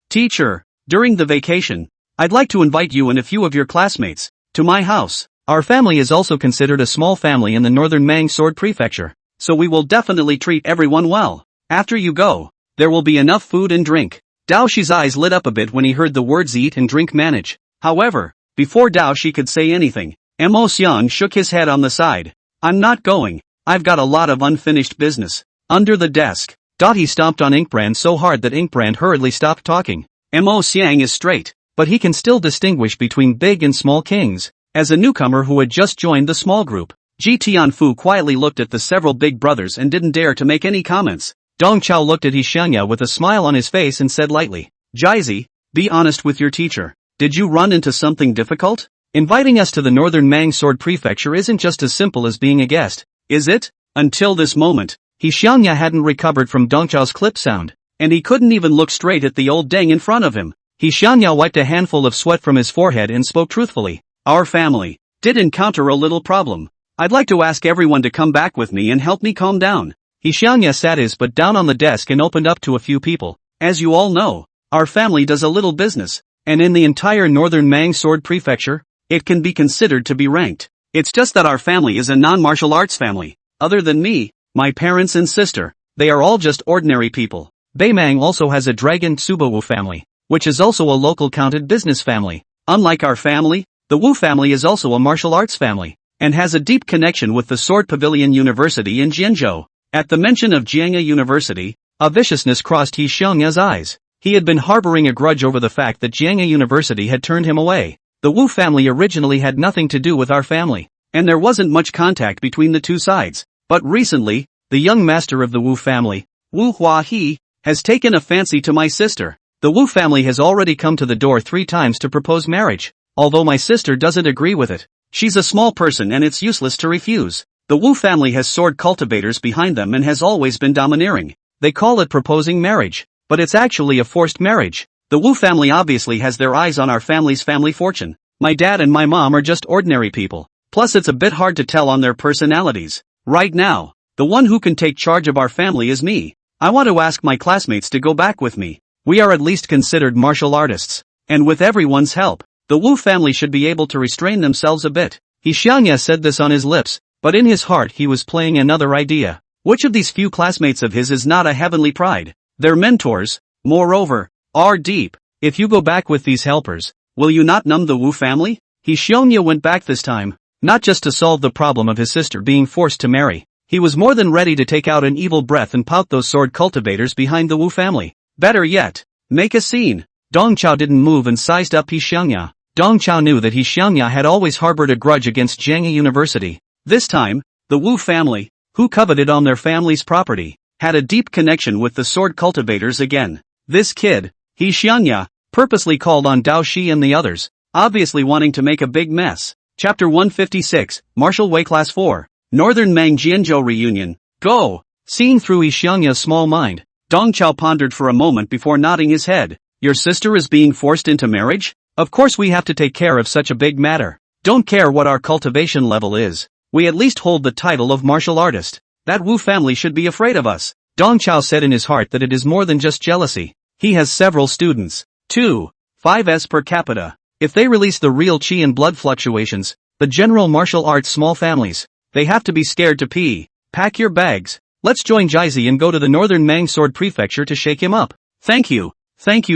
teacher, during the vacation, I'd like to invite you and a few of your classmates to my house. Our family is also considered a small family in the northern Mang Sword Prefecture, so we will definitely treat everyone well. After you go, there will be enough food and drink. Dao Shi's eyes lit up a bit when he heard the words eat and drink manage. However, before Dao Shi could say anything, Mo Xiang shook his head on the side. I'm not going. I've got a lot of unfinished business. Under the desk, he stomped on Inkbrand so hard that Inkbrand hurriedly stopped talking. Mo Xiang is straight, but he can still distinguish between big and small kings. As a newcomer who had just joined the small group, Ji Tianfu quietly looked at the several big brothers and didn't dare to make any comments. Dong Chao looked at Xiangya with a smile on his face and said lightly, Jizi, be honest with your teacher. Did you run into something difficult? Inviting us to the northern Mang Sword Prefecture isn't just as simple as being a guest, is it? Until this moment, Xiangya hadn't recovered from Dong Chao's clip sound, and he couldn't even look straight at the old Deng in front of him. Xiangya wiped a handful of sweat from his forehead and spoke truthfully. Our family did encounter a little problem. I'd like to ask everyone to come back with me and help me calm down. Xiangya sat his butt down on the desk and opened up to a few people. As you all know, our family does a little business, and in the entire northern Mang Sword Prefecture, it can be considered to be ranked. It's just that our family is a non-martial arts family. Other than me, my parents and sister, they are all just ordinary people. Beimang also has a dragon Tsuba Wu family, which is also a local counted business family. Unlike our family, the Wu family is also a martial arts family, and has a deep connection with the Sword Pavilion University in Jianzhou. At the mention of Jiangya University, a viciousness crossed Xiangya's eyes. He had been harboring a grudge over the fact that Jiangya University had turned him away. The Wu family originally had nothing to do with our family, and there wasn't much contact between the two sides. But recently, the young master of the Wu family, Wu Huahe, has taken a fancy to my sister. The Wu family has already come to the door 3 times to propose marriage, although my sister doesn't agree with it. She's a small person and it's useless to refuse. The Wu family has sword cultivators behind them and has always been domineering. They call it proposing marriage, but it's actually a forced marriage. The Wu family obviously has their eyes on our family's family fortune. My dad and my mom are just ordinary people. Plus it's a bit hard to tell on their personalities. Right now, the one who can take charge of our family is me. I want to ask my classmates to go back with me. We are at least considered martial artists. And with everyone's help, the Wu family should be able to restrain themselves a bit. Xiangya said this on his lips, but in his heart he was playing another idea. Which of these few classmates of his is not a heavenly pride? Their mentors, moreover, are deep. If you go back with these helpers, will you not numb the Wu family? Xiangya went back this time, not just to solve the problem of his sister being forced to marry. He was more than ready to take out an evil breath and pout those sword cultivators behind the Wu family. Better yet, make a scene. Dong Chao didn't move and sized up Xiangya. Dong Chao knew that Xiangya had always harbored a grudge against Jianghe University. This time, the Wu family, who coveted on their family's property, had a deep connection with the sword cultivators again. This kid, Xiangya, purposely called on Dao Shi and the others, obviously wanting to make a big mess. Chapter 156, Martial Way Class 4, Northern Mang Jianzhou Reunion, Go! Seeing through Xiangya's small mind, Dong Chao pondered for a moment before nodding his head. Your sister is being forced into marriage? Of course we have to take care of such a big matter. Don't care what our cultivation level is. We at least hold the title of martial artist. That Wu family should be afraid of us. Dong Chao said in his heart that it is more than just jealousy. He has several students. 2.5s per capita. If they release the real qi and blood fluctuations, the general martial arts small families, they have to be scared to pee. Pack your bags. Let's join Jizi and go to the Northern Mang Sword Prefecture to shake him up. Thank you,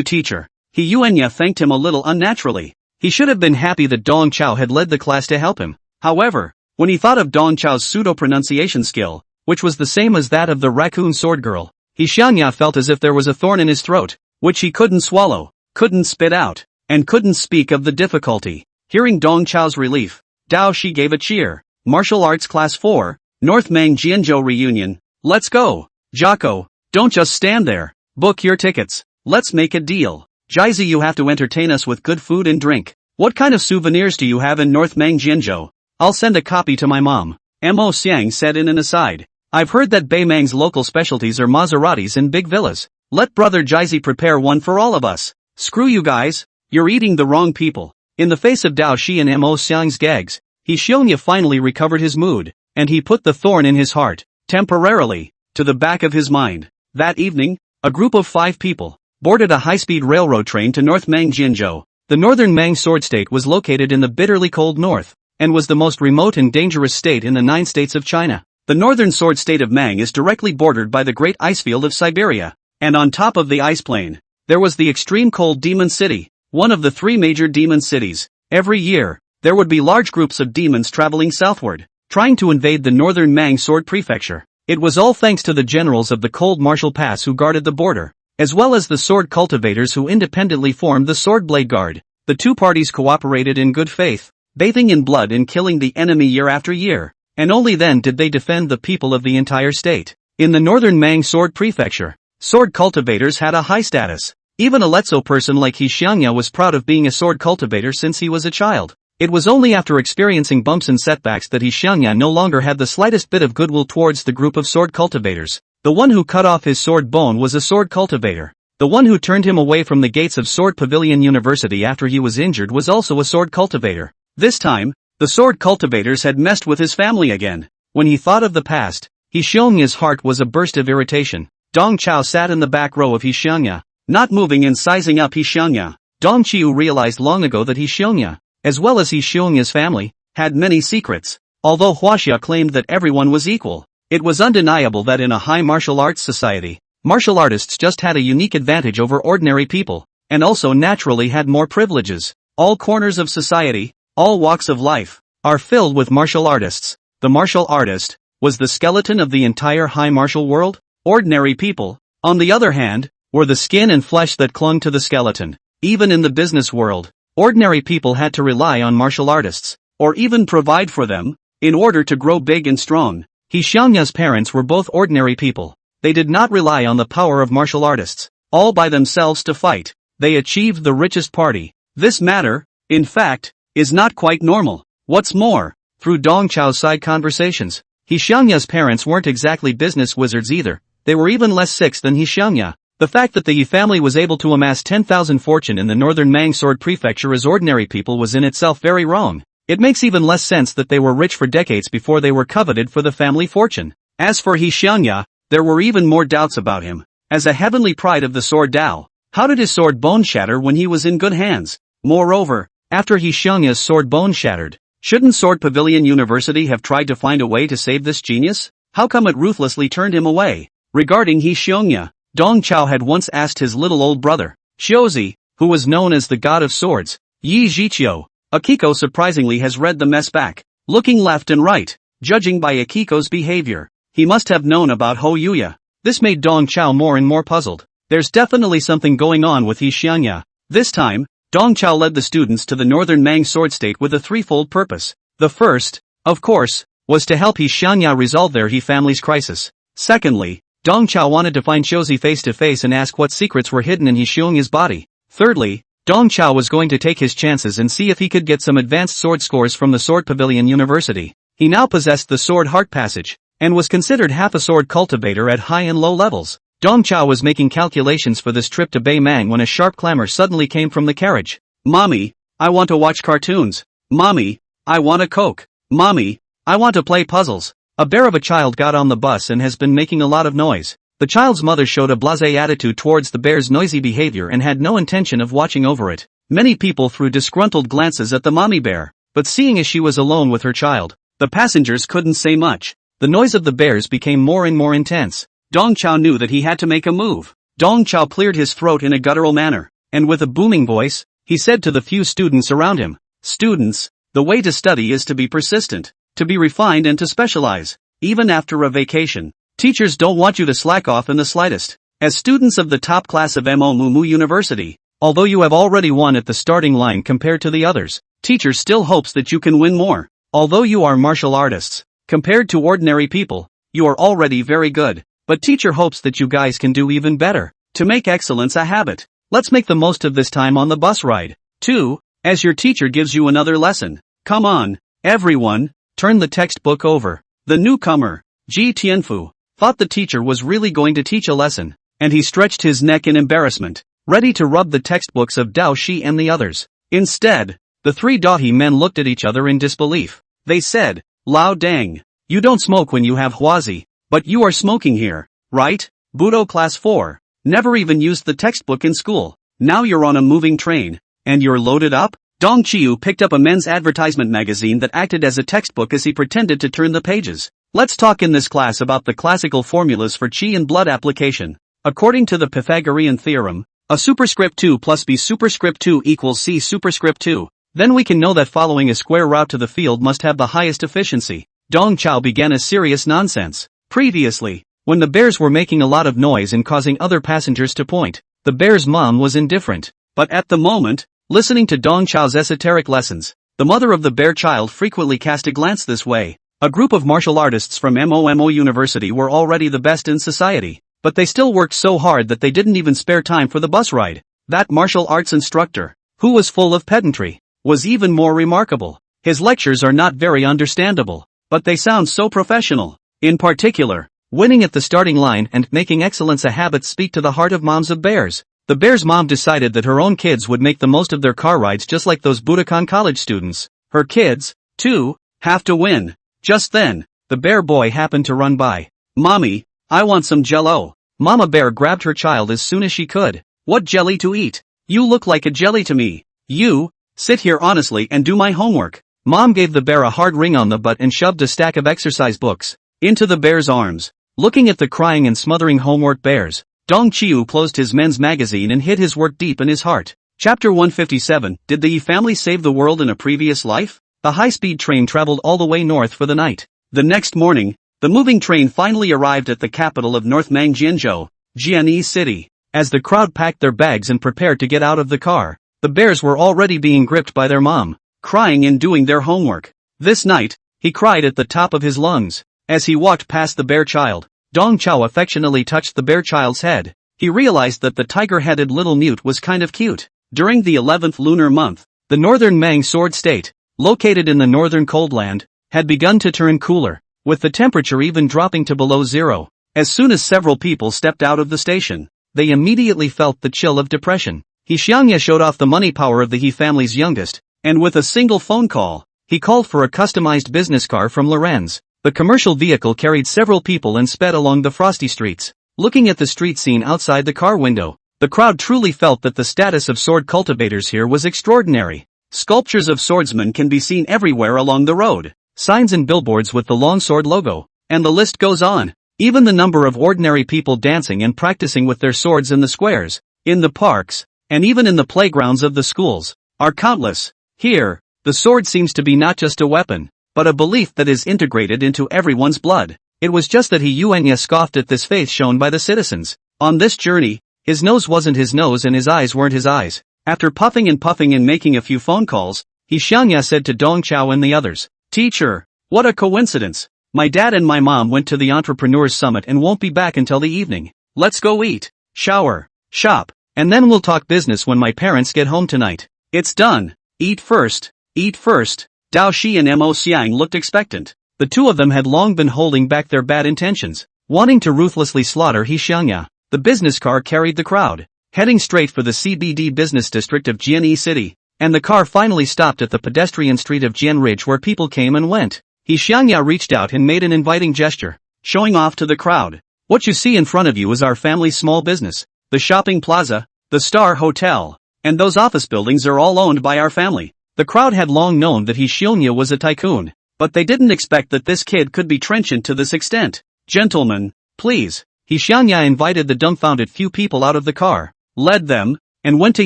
teacher. Yuanya thanked him a little unnaturally. He should have been happy that Dong Chao had led the class to help him. However, when he thought of Dong Chao's pseudo-pronunciation skill, which was the same as that of the raccoon sword girl, Xiangya felt as if there was a thorn in his throat, which he couldn't swallow, couldn't spit out, and couldn't speak of the difficulty. Hearing Dong Chao's relief, Dao Shi gave a cheer. Martial Arts Class 4, North Mang Jianzhou Reunion. Let's go. Jocko, don't just stand there. Book your tickets. Let's make a deal. Jizi, you have to entertain us with good food and drink. What kind of souvenirs do you have in North Mang Jianzhou? I'll send a copy to my mom. Mo Xiang said in an aside. I've heard that Beimang's local specialties are Maseratis and big villas. Let brother Jizi prepare one for all of us. Screw you guys. You're eating the wrong people. In the face of Dao Shi and Mo Xiang's gags, Xiangya finally recovered his mood, and he put the thorn in his heart, temporarily, to the back of his mind. That evening, a group of 5 people boarded a high-speed railroad train to North Mang Jianzhou. The Northern Mang Sword State was located in the bitterly cold north, and was the most remote and dangerous state in the 9 states of China. The northern sword state of Mang is directly bordered by the great icefield of Siberia, and on top of the ice plain, there was the extreme cold Demon City, one of the 3 major demon cities. Every year, there would be large groups of demons traveling southward, trying to invade the Northern Mang Sword Prefecture. It was all thanks to the generals of the Cold Martial Pass who guarded the border, as well as the sword cultivators who independently formed the Sword Blade Guard. The 2 parties cooperated in good faith, bathing in blood and killing the enemy year after year, and only then did they defend the people of the entire state. In the Northern Mang Sword Prefecture, sword cultivators had a high status. Even a Letso person like Xiangya was proud of being a sword cultivator since he was a child. It was only after experiencing bumps and setbacks that Xiangya no longer had the slightest bit of goodwill towards the group of sword cultivators. The one who cut off his sword bone was a sword cultivator. The one who turned him away from the gates of Sword Pavilion University after he was injured was also a sword cultivator. This time, the sword cultivators had messed with his family again. When he thought of the past, Xiangya's heart was a burst of irritation. Dong Chao sat in the back row of Xiangya, not moving and sizing up Xiangya. Dong Qiu realized long ago that Xiangya, as well as Xiangya's family, had many secrets. Although Huaxia claimed that everyone was equal, it was undeniable that in a high martial arts society, martial artists just had a unique advantage over ordinary people, and also naturally had more privileges. All corners of society, all walks of life, are filled with martial artists. The martial artist was the skeleton of the entire high martial world. Ordinary people, on the other hand, were the skin and flesh that clung to the skeleton. Even in the business world, ordinary people had to rely on martial artists, or even provide for them, in order to grow big and strong. Xiangya's parents were both ordinary people. They did not rely on the power of martial artists. all by themselves to fight. They achieved the richest party. This matter, in fact, is not quite normal. What's more, through Dong Chao's side conversations, Xiangya's parents weren't exactly business wizards either. They were even less sick than Xiangya. The fact that the Yi family was able to amass 10,000 fortune in the northern Mang Sword Prefecture as ordinary people was in itself very wrong. It makes even less sense that they were rich for decades before they were coveted for the family fortune. As for Xiangya, there were even more doubts about him. As a heavenly pride of the sword Dao, how did his sword bone shatter when he was in good hands? Moreover, after Xiangya's sword bone shattered, shouldn't Sword Pavilion University have tried to find a way to save this genius? How come it ruthlessly turned him away? Regarding Xiangya, Dong Chao had once asked his little old brother, Xiaozi, who was known as the god of swords, Yi Zhiqiu. Akiko surprisingly has read the mess back, looking left and right, judging by Akiko's behavior. He must have known about Ho Yuya. This made Dong Chao more and more puzzled. There's definitely something going on with Xiangya. This time, Dong Chao led the students to the northern Mang sword state with a threefold purpose. The first, of course, was to help Xiangya resolve their He family's crisis. Secondly, Dong Chao wanted to find Xiaozi face to face and ask what secrets were hidden in Xiangya's body. Thirdly, Dong Chao was going to take his chances and see if he could get some advanced sword scores from the Sword Pavilion University. He now possessed the Sword Heart Passage, and was considered half a sword cultivator at high and low levels. Dong Chao was making calculations for this trip to Beimang when a sharp clamor suddenly came from the carriage. Mommy, I want to watch cartoons. Mommy, I want a Coke. Mommy, I want to play puzzles. A bear of a child got on the bus and has been making a lot of noise. The child's mother showed a blasé attitude towards the bear's noisy behavior and had no intention of watching over it. Many people threw disgruntled glances at the mommy bear, but seeing as she was alone with her child, the passengers couldn't say much. The noise of the bears became more and more intense. Dong Chao knew that he had to make a move. Dong Chao cleared his throat in a guttural manner, and with a booming voice, he said to the few students around him, "Students, the way to study is to be persistent, to be refined and to specialize. Even after a vacation, teachers don't want you to slack off in the slightest. As students of the top class of Mo Mumu University, although you have already won at the starting line compared to the others, teacher still hopes that you can win more. Although you are martial artists, compared to ordinary people, you are already very good, but teacher hopes that you guys can do even better. To make excellence a habit, let's make the most of this time on the bus ride. 2. As your teacher gives you another lesson. Come on, everyone, turn the textbook over." The newcomer, Ji Tianfu, thought the teacher was really going to teach a lesson, and he stretched his neck in embarrassment, ready to rub the textbooks of Dao Shi and the others. Instead, the three Dahi men looked at each other in disbelief. They said, "Lao Dang, you don't smoke when you have Huazi, but you are smoking here, right? Budo Class 4, never even used the textbook in school. Now you're on a moving train, and you're loaded up?" Dong Chiu picked up a men's advertisement magazine that acted as a textbook as he pretended to turn the pages. "Let's talk in this class about the classical formulas for qi and blood application. According to the Pythagorean theorem, a superscript 2 plus b superscript 2 equals c superscript 2. Then we can know that following a square route to the field must have the highest efficiency." Dong Chao began a serious nonsense. Previously, when the bears were making a lot of noise and causing other passengers to point, the bear's mom was indifferent. But at the moment, listening to Dong Chao's esoteric lessons, the mother of the bear child frequently cast a glance this way. A group of martial artists from Mo University were already the best in society, but they still worked so hard that they didn't even spare time for the bus ride. That martial arts instructor, who was full of pedantry, was even more remarkable. His lectures are not very understandable, but they sound so professional. In particular, winning at the starting line and making excellence a habit speak to the heart of moms of bears. The bear's mom decided that her own kids would make the most of their car rides just like those Budokan college students. Her kids, too, have to win. Just then, the bear boy happened to run by. "Mommy, I want some jello." Mama bear grabbed her child as soon as she could. "What jelly to eat? You look like a jelly to me. You, sit here honestly and do my homework." Mom gave the bear a hard ring on the butt and shoved a stack of exercise books into the bear's arms. Looking at the crying and smothering homework bears, Dong Chiu closed his men's magazine and hid his work deep in his heart. Chapter 157. Did the Yi family save the world in a previous life? The high-speed train traveled all the way north for the night. The next morning, the moving train finally arrived at the capital of North Mang Jianzhou, Jianyi City. As the crowd packed their bags and prepared to get out of the car, the bears were already being gripped by their mom, crying and doing their homework. This night, he cried at the top of his lungs. As he walked past the bear child, Dong Chao affectionately touched the bear child's head. he realized that the tiger-headed little mute was kind of cute. During the 11th lunar month, the northern Mang Sword State, located in the northern cold land, had begun to turn cooler, with the temperature even dropping to below zero. As soon as several people stepped out of the station, they immediately felt the chill of depression. He Xiangya showed off the money power of the He family's youngest, and with a single phone call, he called for a customized business car from Lorenz. The commercial vehicle carried several people and sped along the frosty streets. Looking at the street scene outside the car window, the crowd truly felt that the status of sword cultivators here was extraordinary. Sculptures of swordsmen can be seen everywhere along the road, signs and billboards with the longsword logo, and the list goes on. Even the number of ordinary people dancing and practicing with their swords in the squares, in the parks, and even in the playgrounds of the schools, are countless. Here, the sword seems to be not just a weapon, but a belief that is integrated into everyone's blood. It was just that He Yuanya scoffed at this faith shown by the citizens. On this journey, his nose wasn't his nose and his eyes weren't his eyes. After puffing and making a few phone calls, He Xiangya said to Dong Chao and the others, "Teacher, what a coincidence. My dad and my mom went to the Entrepreneurs Summit and won't be back until the evening. Let's go eat, shower, shop, and then we'll talk business when my parents get home tonight." "It's done. Eat first, eat first." Dao Shi and Mo Xiang looked expectant. The two of them had long been holding back their bad intentions, wanting to ruthlessly slaughter He Xiangya. The business car carried the crowd, heading straight for the CBD business district of Jianyi City, and the car finally stopped at the pedestrian street of Jian Ridge where people came and went. He Xiangya reached out and made an inviting gesture, showing off to the crowd. "What you see in front of you is our family's small business. The shopping plaza, the Star Hotel, and those office buildings are all owned by our family." The crowd had long known that He Xiangya was a tycoon, but they didn't expect that this kid could be trenchant to this extent. "Gentlemen, please." He Xiangya invited the dumbfounded few people out of the car, led them, and went to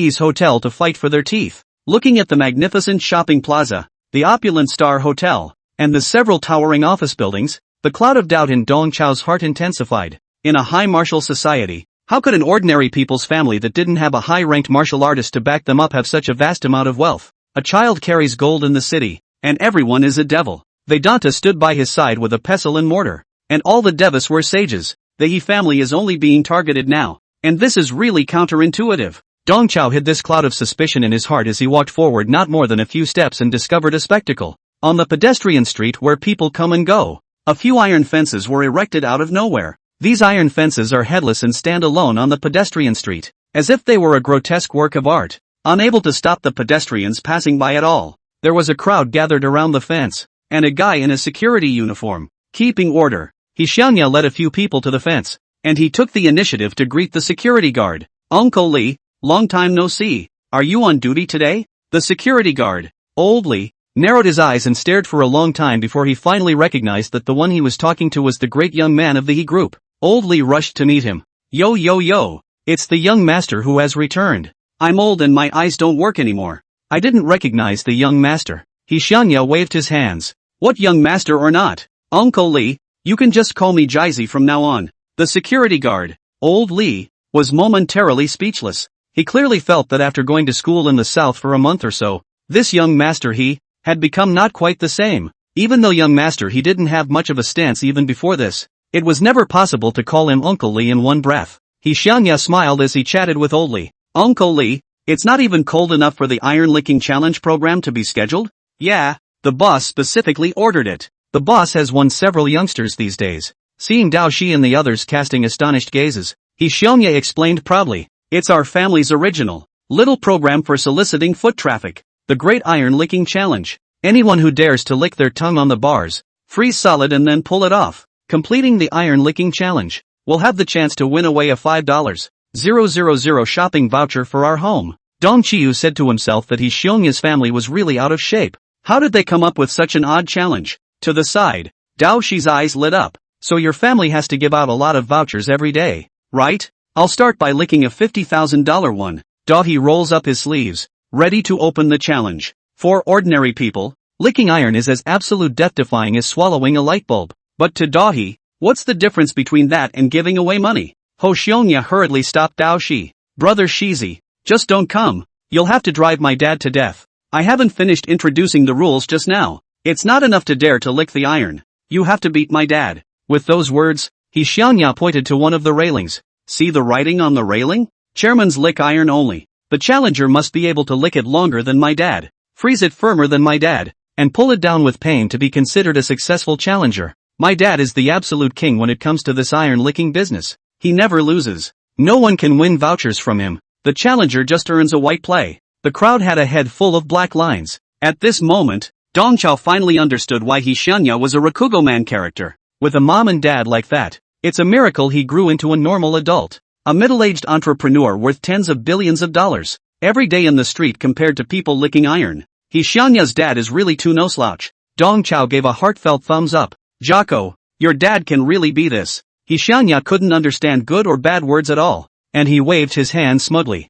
his hotel to fight for their teeth. Looking at the magnificent shopping plaza, the opulent Star Hotel, and the several towering office buildings, the cloud of doubt in Dong Chao's heart intensified. In a high martial society, how could an ordinary people's family that didn't have a high-ranked martial artist to back them up have such a vast amount of wealth? A child carries gold in the city, and everyone is a devil. Vedanta stood by his side with a pestle and mortar, and all the devas were sages. The He family is only being targeted now, and this is really counterintuitive. Dong Chao hid this cloud of suspicion in his heart as he walked forward not more than a few steps and discovered a spectacle. On the pedestrian street where people come and go, a few iron fences were erected out of nowhere. These iron fences are headless and stand alone on the pedestrian street, as if they were a grotesque work of art, unable to stop the pedestrians passing by at all. There was a crowd gathered around the fence, and a guy in a security uniform, keeping order. He Xiangya led a few people to the fence, and he took the initiative to greet the security guard. "Uncle Li, long time no see. Are you on duty today?" The security guard, old Li, narrowed his eyes and stared for a long time before he finally recognized that the one he was talking to was the great young man of the He group. Old Li rushed to meet him. "Yo yo yo, it's the young master who has returned. I'm old and my eyes don't work anymore." I didn't recognize the young master. He Xiangya waved his hands. "What young master or not? Uncle Li, you can just call me Jizi from now on." The security guard, old Li, was momentarily speechless. He clearly felt that after going to school in the south for a month or so, this young master he had become not quite the same. Even though young master he didn't have much of a stance even before this, it was never possible to call him Uncle Li in one breath. He Xiangya smiled as he chatted with old Li. "Uncle Li, it's not even cold enough for the Iron Licking Challenge program to be scheduled?" "Yeah, the boss specifically ordered it." The boss has won several youngsters these days. Seeing Dao Shi and the others casting astonished gazes, He Xiangya explained proudly, "It's our family's original little program for soliciting foot traffic, the Great Iron Licking Challenge. Anyone who dares to lick their tongue on the bars, freeze solid and then pull it off, completing the Iron Licking Challenge, will have the chance to win away a $5,000 shopping voucher for our home." Dong Qiu said to himself that He Xiangya's family was really out of shape. How did they come up with such an odd challenge? To the side, Dao Shi's eyes lit up. "So your family has to give out a lot of vouchers every day, right? I'll start by licking a $50,000 one." Dahi rolls up his sleeves, ready to open the challenge. For ordinary people, licking iron is as absolute death-defying as swallowing a light bulb. But to Dahi, what's the difference between that and giving away money? Ho Xiongya hurriedly stopped Dao Shi. "Brother Shizi, just don't come. You'll have to drive my dad to death. I haven't finished introducing the rules just now. It's not enough to dare to lick the iron. You have to beat my dad." With those words, He Xiangya pointed to one of the railings. See the writing on the railing? Chairman's lick iron only. The challenger must be able to lick it longer than my dad, freeze it firmer than my dad, and pull it down with pain to be considered a successful challenger. My dad is the absolute king when it comes to this iron licking business. He never loses. No one can win vouchers from him. The challenger just earns a white play. The crowd had a head full of black lines. At this moment, Dong Chao finally understood why He Xianya was a Rakugo man character. With a mom and dad like that, it's a miracle he grew into a normal adult. A middle-aged entrepreneur worth tens of billions of dollars. Every day in the street compared to people licking iron. He Xianya's dad is really too no slouch. Dong Chao gave a heartfelt thumbs up. Jocko, your dad can really be this. He Xianya couldn't understand good or bad words at all, and he waved his hand smugly.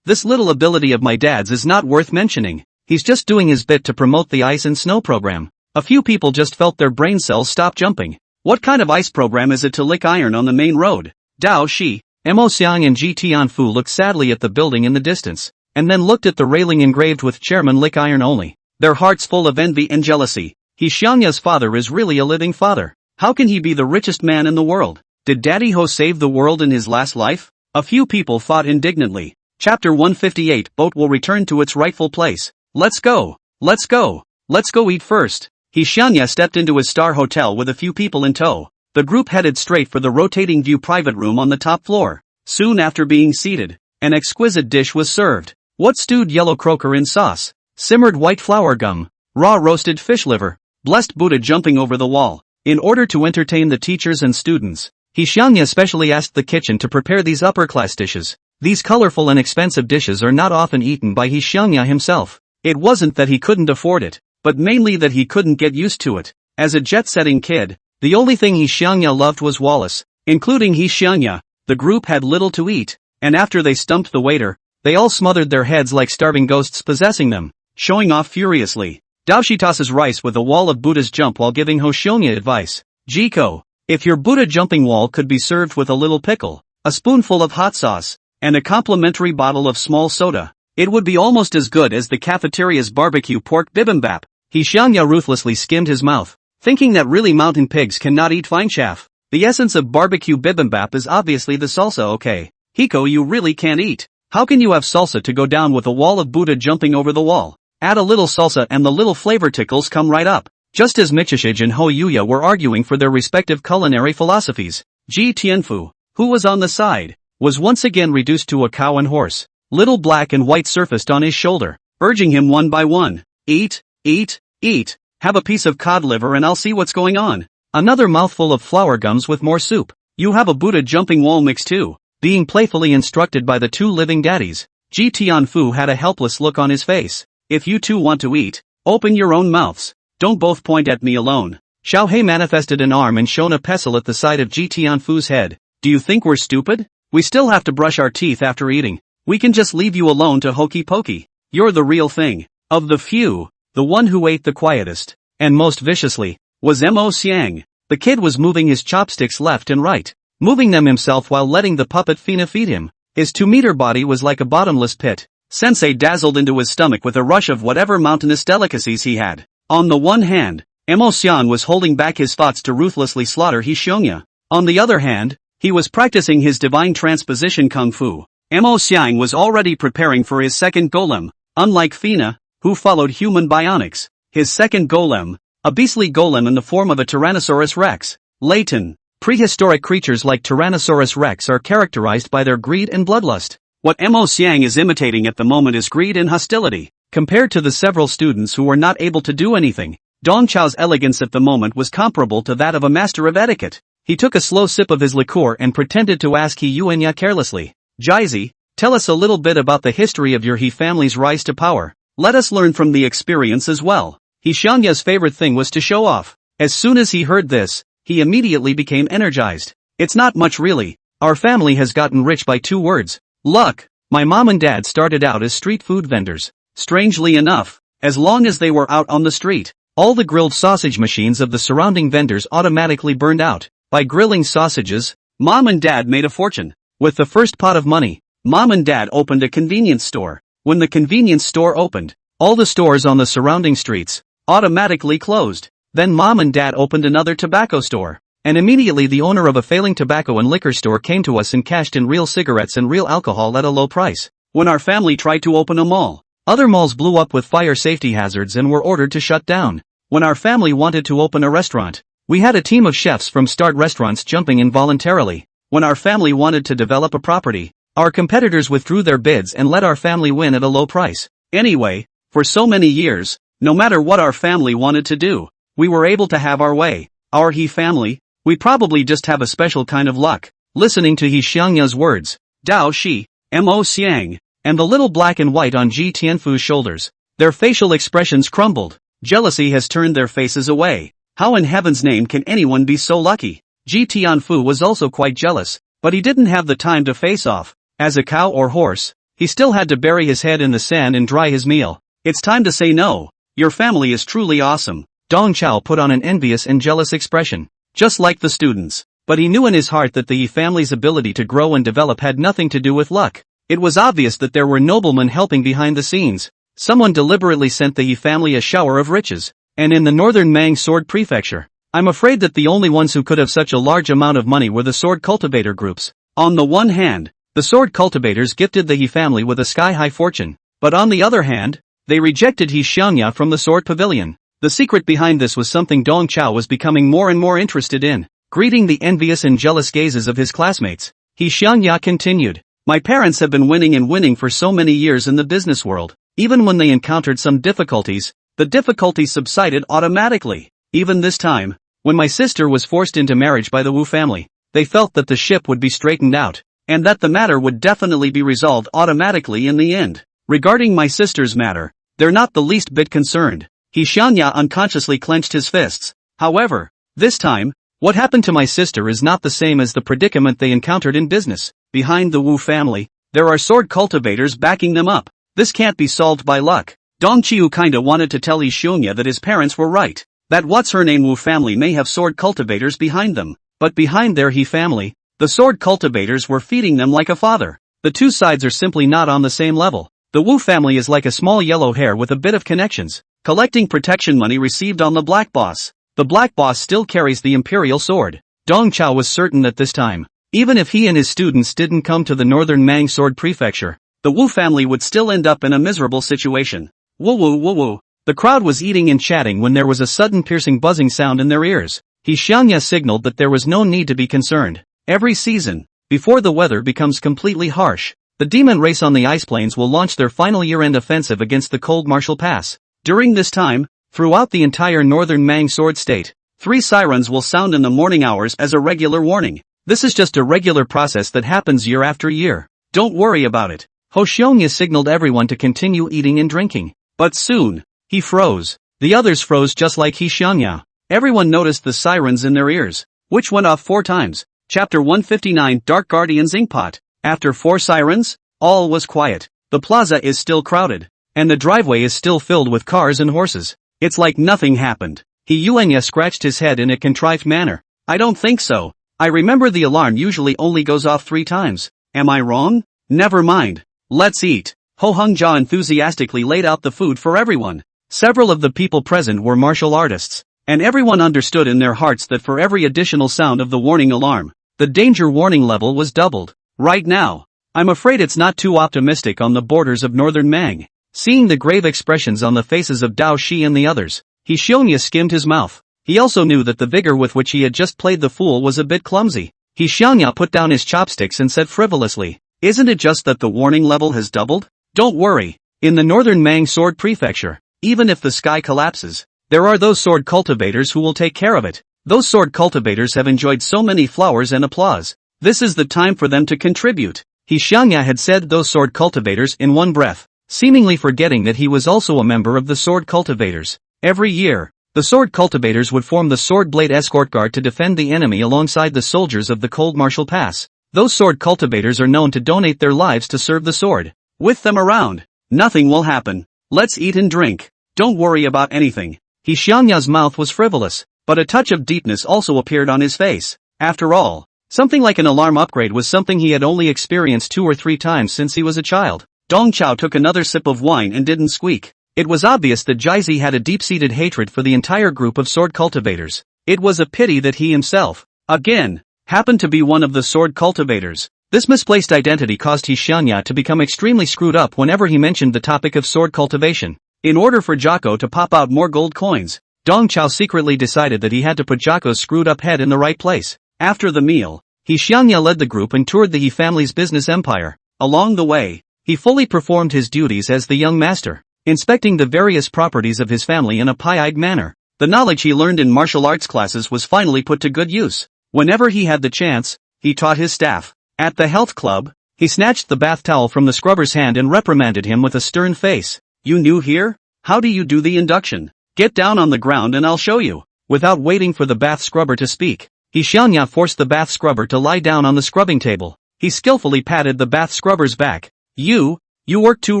This little ability of my dad's is not worth mentioning. He's just doing his bit to promote the ice and snow program. A few people just felt their brain cells stop jumping. What kind of ice program is it to lick iron on the main road? Dao Shi, Mo Xiang and Ji Tianfu looked sadly at the building in the distance, and then looked at the railing engraved with Chairman lick iron only. Their hearts full of envy and jealousy. He Xianya's father is really a living father. How can he be the richest man in the world? Did Daddy Ho save the world in his last life? A few people thought indignantly. Chapter 158 Boat will return to its rightful place. Let's go. Let's go. Let's go eat first. He Xianya stepped into his star hotel with a few people in tow. The group headed straight for the rotating view private room on the top floor. Soon after being seated, an exquisite dish was served. What stewed yellow croaker in sauce, simmered white flour gum, raw roasted fish liver, blessed Buddha jumping over the wall. In order to entertain the teachers and students, He Xianya specially asked the kitchen to prepare these upper-class dishes. These colorful and expensive dishes are not often eaten by He Xianya himself. It wasn't that he couldn't afford it, but mainly that he couldn't get used to it. As a jet-setting kid, the only thing He Xianya loved was Wallace. Including He Xianya, the group had little to eat, and after they stumped the waiter, they all smothered their heads like starving ghosts possessing them, showing off furiously. Daoshi tosses rice with a wall of Buddha's jump while giving Ho Xianya advice. Jiko, if your Buddha jumping wall could be served with a little pickle, a spoonful of hot sauce, and a complimentary bottle of small soda, it would be almost as good as the cafeteria's barbecue pork bibimbap. He Xianya ruthlessly skimmed his mouth, thinking that really mountain pigs cannot eat fine chaff. The essence of barbecue bibimbap is obviously the salsa. Okay, Hiko, you really can't eat. How can you have salsa to go down with a wall of Buddha jumping over the wall? Add a little salsa and the little flavor tickles come right up. Just as Michishige and Ho Yuya were arguing for their respective culinary philosophies, Ji Tianfu, who was on the side, was once again reduced to a cow and horse. Little black and white surfaced on his shoulder, urging him one by one. Eat, eat, eat. Have a piece of cod liver and I'll see what's going on. Another mouthful of flour gums with more soup. You have a Buddha jumping wall mix too. Being playfully instructed by the two living daddies, Ji Tianfu had a helpless look on his face. If you two want to eat, open your own mouths. Don't both point at me alone. Xiao He manifested an arm and shone a pestle at the side of Ji Tianfu's head. Do you think we're stupid? We still have to brush our teeth after eating. We can just leave you alone to hokey pokey. You're the real thing. Of the few, the one who ate the quietest, and most viciously, was Mo Xiang. The kid was moving his chopsticks left and right, moving them himself while letting the puppet Fina feed him. His 2-meter body was like a bottomless pit. Sensei dazzled into his stomach with a rush of whatever mountainous delicacies he had. On the one hand, Mo Xiang was holding back his thoughts to ruthlessly slaughter He Xianya. On the other hand, he was practicing his divine transposition kung fu. Mo Xiang was already preparing for his second golem. Unlike Fina, who followed human bionics, his second golem, a beastly golem in the form of a Tyrannosaurus rex. Latent, prehistoric creatures like Tyrannosaurus rex are characterized by their greed and bloodlust. What Mo Xiang is imitating at the moment is greed and hostility. Compared to the several students who were not able to do anything, Dong Chao's elegance at the moment was comparable to that of a master of etiquette. He took a slow sip of his liqueur and pretended to ask He Yuanya carelessly. Jizi, tell us a little bit about the history of your He family's rise to power. Let us learn from the experience as well. He Xianya's favorite thing was to show off. As soon as he heard this, he immediately became energized. It's not much really. Our family has gotten rich by 2 words. Luck. My mom and dad started out as street food vendors. Strangely enough, as long as they were out on the street, all the grilled sausage machines of the surrounding vendors automatically burned out. By grilling sausages, mom and dad made a fortune. With the first pot of money, mom and dad opened a convenience store. When the convenience store opened, all the stores on the surrounding streets automatically closed. Then mom and dad opened another tobacco store. and immediately the owner of a failing tobacco and liquor store came to us and cashed in real cigarettes and real alcohol at a low price. When our family tried to open a mall, other malls blew up with fire safety hazards and were ordered to shut down. When our family wanted to open a restaurant, we had a team of chefs from Start restaurants jumping in voluntarily. When our family wanted to develop a property, our competitors withdrew their bids and let our family win at a low price. Anyway, for so many years, no matter what our family wanted to do, we were able to have our way. Our He family, we probably just have a special kind of luck. Listening to He Xiangya's words, Dao Shi, Mo Xiang, and the little black and white on Ji Tianfu's shoulders, their facial expressions crumbled. Jealousy has turned their faces away. How in heaven's name can anyone be so lucky? Ji Tianfu was also quite jealous, but he didn't have the time to face off. As a cow or horse, he still had to bury his head in the sand and dry his meal. It's time to say no. Your family is truly awesome. Dong Chao put on an envious and jealous expression, just like the students. But he knew in his heart that the Yi family's ability to grow and develop had nothing to do with luck. It was obvious that there were noblemen helping behind the scenes. Someone deliberately sent the Yi family a shower of riches. And in the northern Mang sword prefecture, I'm afraid that the only ones who could have such a large amount of money were the sword cultivator groups. On the one hand, the sword cultivators gifted the He family with a sky-high fortune, but on the other hand, they rejected He Xiangya from the sword pavilion. The secret behind this was something Dong Chao was becoming more and more interested in. Greeting the envious and jealous gazes of his classmates, He Xiangya continued, my parents have been winning and winning for so many years in the business world. Even when they encountered some difficulties, the difficulties subsided automatically. Even this time, when my sister was forced into marriage by the Wu family, they felt that the ship would be straightened out, and that the matter would definitely be resolved automatically in the end. Regarding my sister's matter, they're not the least bit concerned. He Xiangya unconsciously clenched his fists. However, this time, what happened to my sister is not the same as the predicament they encountered in business. Behind the Wu family, there are sword cultivators backing them up. This can't be solved by luck. Dong Qiu kinda wanted to tell He Xiangya that his parents were right. That what's-her-name Wu family may have sword cultivators behind them. But behind their He family, the sword cultivators were feeding them like a father. The two sides are simply not on the same level. The Wu family is like a small yellow hare with a bit of connections, collecting protection money received on the Black Boss. The Black Boss still carries the imperial sword. Dong Chao was certain that this time, even if he and his students didn't come to the northern Mang sword prefecture, the Wu family would still end up in a miserable situation. Woo woo woo woo. The crowd was eating and chatting when there was a sudden piercing buzzing sound in their ears. He Xiangya signaled that there was no need to be concerned. Every season, before the weather becomes completely harsh, the demon race on the ice plains will launch their final year-end offensive against the cold Martial Pass. During this time, throughout the entire northern Mang sword state, 3 sirens will sound in the morning hours as a regular warning. This is just a regular process that happens year after year. Don't worry about it. Ho Xiongya signaled everyone to continue eating and drinking. But soon, he froze. The others froze just like He Xiangya. Everyone noticed the sirens in their ears, which went off 4 times. Chapter 159 Dark Guardian's Inkpot. After 4 sirens, all was quiet. The plaza is still crowded, and the driveway is still filled with cars and horses. It's like nothing happened. He Yuanya scratched his head in a contrived manner. I don't think so. I remember the alarm usually only goes off 3 times. Am I wrong? Never mind. Let's eat. Ho Hongjia enthusiastically laid out the food for everyone. Several of the people present were martial artists, and everyone understood in their hearts that for every additional sound of the warning alarm, the danger warning level was doubled. Right now, I'm afraid it's not too optimistic on the borders of northern Mang. Seeing the grave expressions on the faces of Dao Shi and the others, He Xiongya skimmed his mouth. He also knew that the vigor with which he had just played the fool was a bit clumsy. He Xiongya put down his chopsticks and said frivolously, isn't it just that the warning level has doubled? Don't worry. In the northern Mang sword prefecture, even if the sky collapses, there are those sword cultivators who will take care of it. Those sword cultivators have enjoyed so many flowers and applause. This is the time for them to contribute. He Xiangya had said those sword cultivators in one breath, seemingly forgetting that he was also a member of the sword cultivators. Every year, the sword cultivators would form the sword blade escort guard to defend the enemy alongside the soldiers of the cold Martial Pass. Those sword cultivators are known to donate their lives to serve the sword. With them around, nothing will happen. Let's eat and drink. Don't worry about anything. He Xiangya's mouth was frivolous, but a touch of deepness also appeared on his face. After all, something like an alarm upgrade was something he had only experienced 2 or 3 times since he was a child. Dong Chao took another sip of wine and didn't squeak. It was obvious that Jaizi had a deep-seated hatred for the entire group of sword cultivators. It was a pity that he himself, again, happened to be one of the sword cultivators. This misplaced identity caused Xianya to become extremely screwed up whenever he mentioned the topic of sword cultivation. In order for Jocko to pop out more gold coins, Dong Chao secretly decided that he had to put Jocko's screwed up head in the right place. After the meal, Xianya led the group and toured the He family's business empire. Along the way, he fully performed his duties as the young master, inspecting the various properties of his family in a pie-eyed manner. The knowledge he learned in martial arts classes was finally put to good use. Whenever he had the chance, he taught his staff. At the health club, he snatched the bath towel from the scrubber's hand and reprimanded him with a stern face. "You new here? How do you do the induction? Get down on the ground and I'll show you." Without waiting for the bath scrubber to speak, Xianya forced the bath scrubber to lie down on the scrubbing table. He skillfully patted the bath scrubber's back. You work too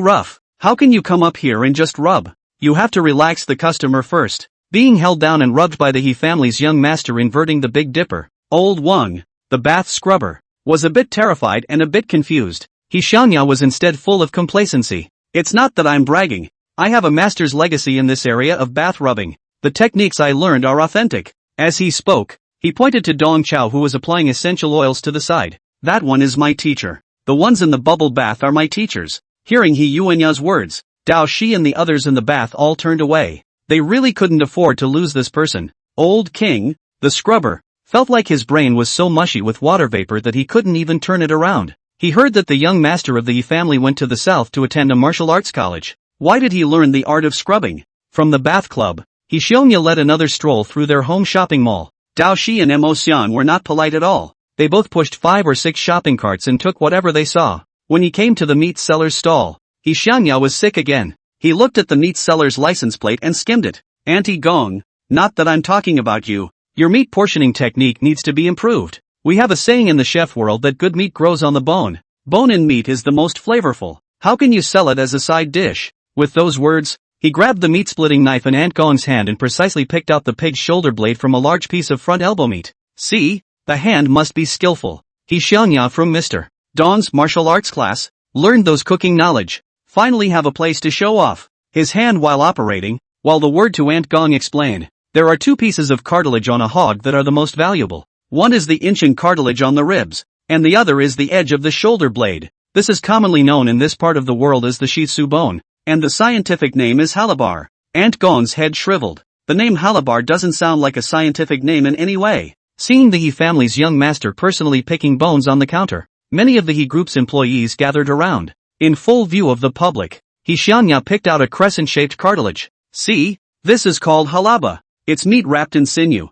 rough. How can you come up here and just rub? You have to relax the customer first." Being held down and rubbed by the He family's young master inverting the Big Dipper, Old Wang, the bath scrubber, was a bit terrified and a bit confused. Xianya was instead full of complacency. "It's not that I'm bragging. I have a master's legacy in this area of bath rubbing. The techniques I learned are authentic." As he spoke, he pointed to Dong Chao who was applying essential oils to the side. "That one is my teacher. The ones in the bubble bath are my teachers." Hearing He Yuanya's words, Dao Shi and the others in the bath all turned away. They really couldn't afford to lose this person. Old King, the scrubber, felt like his brain was so mushy with water vapor that he couldn't even turn it around. He heard that the young master of the He family went to the south to attend a martial arts college. Why did he learn the art of scrubbing? From the bath club, Xianya led another stroll through their home shopping mall. Dao Shi and Mo Xian were not polite at all. They both pushed 5 or 6 shopping carts and took whatever they saw. When he came to the meat seller's stall, Xianya was sick again. He looked at the meat seller's license plate and skimmed it. "Auntie Gong, not that I'm talking about you. Your meat portioning technique needs to be improved. We have a saying in the chef world that good meat grows on the bone. Bone-in meat is the most flavorful. How can you sell it as a side dish?" With those words, he grabbed the meat-splitting knife in Aunt Gong's hand and precisely picked out the pig's shoulder blade from a large piece of front elbow meat. "See, the hand must be skillful." Xianya from Mr. Dong's martial arts class learned those cooking knowledge. Finally have a place to show off his hand while operating, while the word to Aunt Gong explained. There are 2 pieces of cartilage on a hog that are the most valuable. One is the inchin cartilage on the ribs, and the other is the edge of the shoulder blade. This is commonly known in this part of the world as the shizu bone, and the scientific name is halabar. Aunt Gong's head shriveled. The name halabar doesn't sound like a scientific name in any way. Seeing the He family's young master personally picking bones on the counter, many of the He group's employees gathered around. In full view of the public, Xianya picked out a crescent-shaped cartilage. "See, this is called halaba. It's meat wrapped in sinew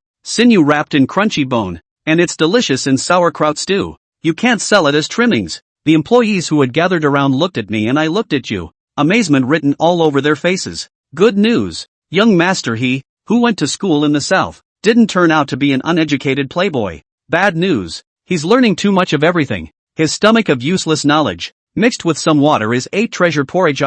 wrapped in crunchy bone, and it's delicious in sauerkraut stew. You can't sell it as trimmings." The employees who had gathered around looked at me and I looked at you, amazement written all over their faces. Good news, young master. He, who went to school in the south, didn't turn out to be an uneducated playboy. Bad news, he's learning too much of everything. His stomach of useless knowledge, mixed with some water, is 8 treasure porridge.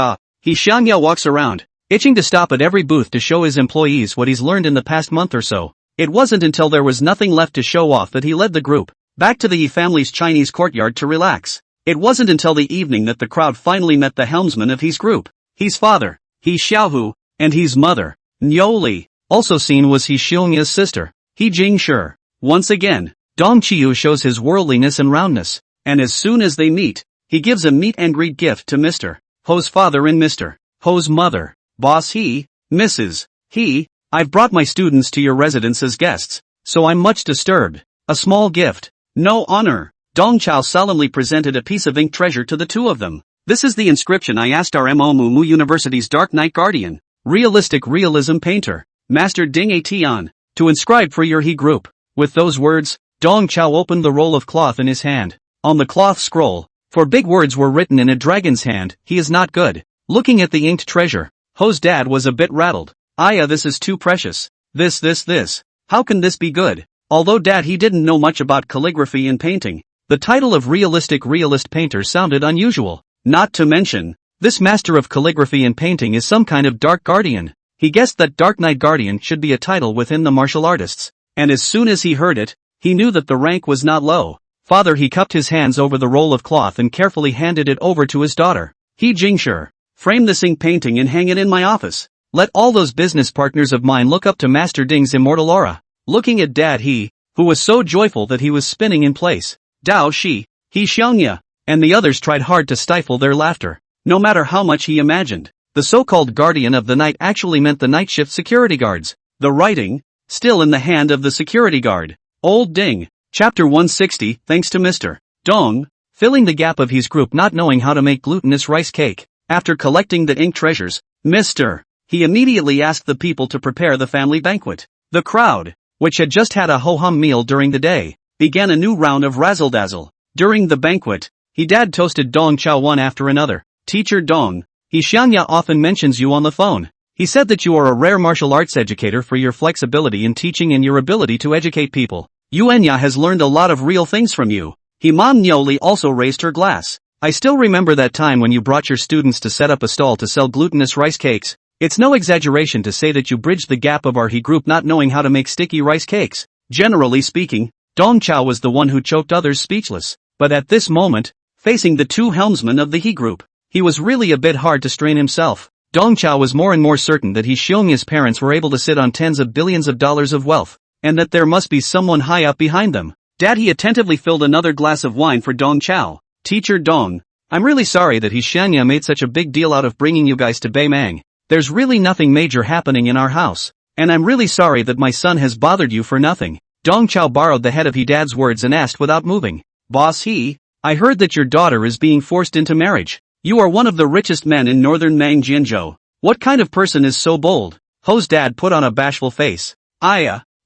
Xianya walks around, itching to stop at every booth to show his employees what he's learned in the past month or so. It wasn't until there was nothing left to show off that he led the group back to the He family's Chinese courtyard to relax. It wasn't until the evening that the crowd finally met the helmsman of He's group, He's father, He Xiaohu, and He's mother, Niu Li. Also seen was He Xiongya's sister, He Jingshi. Once again, Dong Qiu shows his worldliness and roundness, and as soon as they meet, he gives a meet and greet gift to Mr. Ho's father and Mr. Ho's mother. "Boss He, Mrs. He, I've brought my students to your residence as guests, so I'm much disturbed. A small gift. No honor." Dong Chao solemnly presented a piece of ink treasure to the 2 of them. "This is the inscription I asked our Mu University's Dark Knight Guardian, realistic realism painter, Master Ding A Tian, to inscribe for your He group." With those words, Dong Chao opened the roll of cloth in his hand. On the cloth scroll, 4 big words were written in a dragon's hand: "He is not good." Looking at the inked treasure, Ho's dad was a bit rattled. This is too precious. This. How can this be good?" Although Dad he didn't know much about calligraphy and painting, the title of realistic realist painter sounded unusual. Not to mention, this master of calligraphy and painting is some kind of dark guardian. He guessed that Dark Knight Guardian should be a title within the martial artists, and as soon as he heard it, he knew that the rank was not low. Father he cupped his hands over the roll of cloth and carefully handed it over to his daughter. "He Jingshi, frame this ink painting and hang it in my office. Let all those business partners of mine look up to Master Ding's immortal aura." Looking at Dad he who was so joyful that he was spinning in place. Dao Shi, he Xiangya, and the others tried hard to stifle their laughter. No matter how much he imagined, the so-called guardian of the night actually meant the night shift security guards. The writing, still in the hand of the security guard. Old Ding. Chapter 160, thanks to Mr. Dong, filling the gap of his group not knowing how to make glutinous rice cake. After collecting the ink treasures, Mr. He immediately asked the people to prepare the family banquet. The crowd, which had just had a ho-hum meal during the day, began a new round of razzle-dazzle. During the banquet, he dad toasted Dong Chao one after another. Teacher Dong, he Xiangya often mentions you on the phone. He said that you are a rare martial arts educator for your flexibility in teaching and your ability to educate people. Yuanya has learned a lot of real things from you. Himam Nyoli also raised her glass. I still remember that time when you brought your students to set up a stall to sell glutinous rice cakes. It's no exaggeration to say that you bridged the gap of our He group not knowing how to make sticky rice cakes. Generally speaking, Dong Chao was the one who choked others speechless. But at this moment, facing the two helmsmen of the He group, he was really a bit hard to strain himself. Dong Chao was more and more certain that He Xiongya's parents were able to sit on tens of billions of dollars of wealth, and that there must be someone high up behind them. Dad, he attentively filled another glass of wine for Dong Chao. Teacher Dong, I'm really sorry that He Xiangya made such a big deal out of bringing you guys to Beimang. There's really nothing major happening in our house, and I'm really sorry that my son has bothered you for nothing. Dong Chao borrowed the head of He dad's words and asked without moving. Boss He, I heard that your daughter is being forced into marriage. You are one of the richest men in northern Mangjianzhou. What kind of person is so bold? Ho's dad put on a bashful face.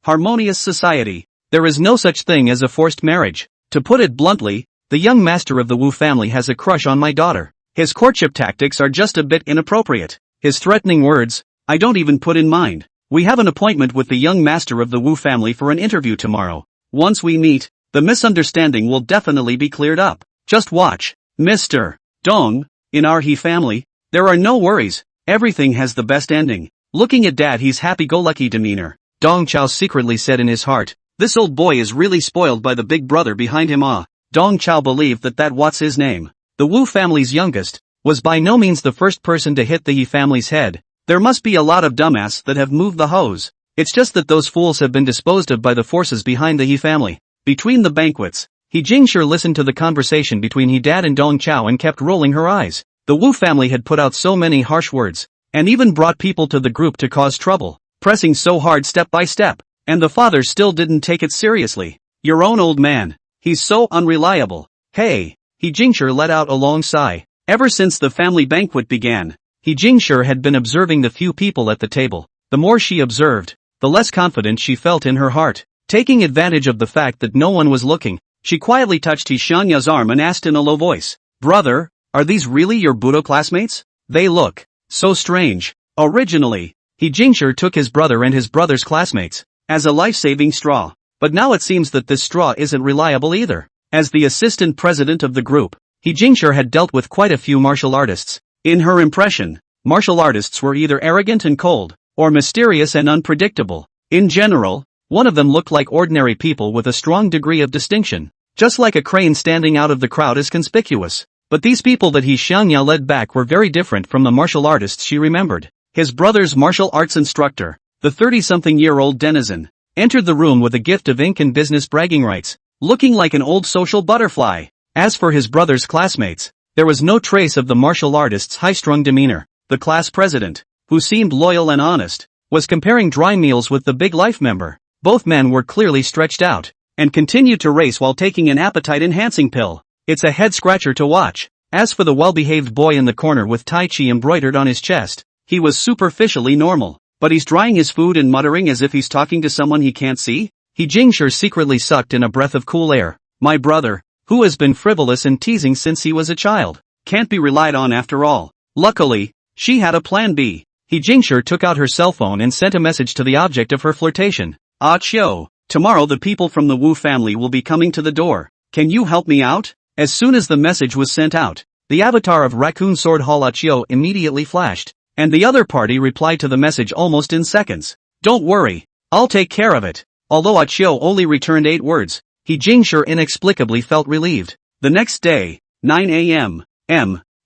Harmonious society. There is no such thing as a forced marriage. To put it bluntly, the young master of the Wu family has a crush on my daughter. His courtship tactics are just a bit inappropriate. His threatening words, I don't even put in mind. We have an appointment with the young master of the Wu family for an interview tomorrow. Once we meet, the misunderstanding will definitely be cleared up. Just watch. Mr. Dong, in our He family, there are no worries. Everything has the best ending. Looking at Dad, his happy-go-lucky demeanor, Dong Chao secretly said in his heart, this old boy is really spoiled by the big brother behind him. Dong Chao believed that what's his name, the Wu family's youngest, was by no means the first person to hit the He family's head. There must be a lot of dumbass that have moved the hose. It's just that those fools have been disposed of by the forces behind the He family. Between the banquets, He Jingshi listened to the conversation between He dad and Dong Chao and kept rolling her eyes. The Wu family had put out so many harsh words, and even brought people to the group to cause trouble, pressing so hard step by step, and the father still didn't take it seriously. Your own old man, he's so unreliable. Hey, He Jingshi let out a long sigh. Ever since the family banquet began, He Jingshi had been observing the few people at the table. The more she observed, the less confident she felt in her heart. Taking advantage of the fact that no one was looking, she quietly touched He Xiangya's arm and asked in a low voice, Brother, are these really your Budo classmates? They look so strange. Originally, He Jingshi took his brother and his brother's classmates as a life-saving straw, but now it seems that this straw isn't reliable either. As the assistant president of the group, He Jingshi had dealt with quite a few martial artists. In her impression, martial artists were either arrogant and cold, or mysterious and unpredictable. In general, one of them looked like ordinary people with a strong degree of distinction, just like a crane standing out of the crowd is conspicuous. But these people that He Xiangya led back were very different from the martial artists she remembered. His brother's martial arts instructor, the 30-something-year-old denizen, entered the room with a gift of ink and business bragging rights, looking like an old social butterfly. As for his brother's classmates, there was no trace of the martial artist's high-strung demeanor. The class president, who seemed loyal and honest, was comparing dry meals with the big life member. Both men were clearly stretched out, and continued to race while taking an appetite-enhancing pill. It's a head-scratcher to watch. As for the well-behaved boy in the corner with Tai Chi embroidered on his chest, he was superficially normal, but he's drying his food and muttering as if he's talking to someone he can't see. He Jingshi secretly sucked in a breath of cool air. My brother, who has been frivolous and teasing since he was a child, can't be relied on after all. Luckily, she had a plan B. He Jingshi took out her cell phone and sent a message to the object of her flirtation. Ah Chio, tomorrow the people from the Wu family will be coming to the door. Can you help me out? As soon as the message was sent out, the avatar of Raccoon Sword Hall Achio immediately flashed, and the other party replied to the message almost in seconds. Don't worry, I'll take care of it. Although Achio only returned 8 words, He Jingshi inexplicably felt relieved. The next day, 9 a.m.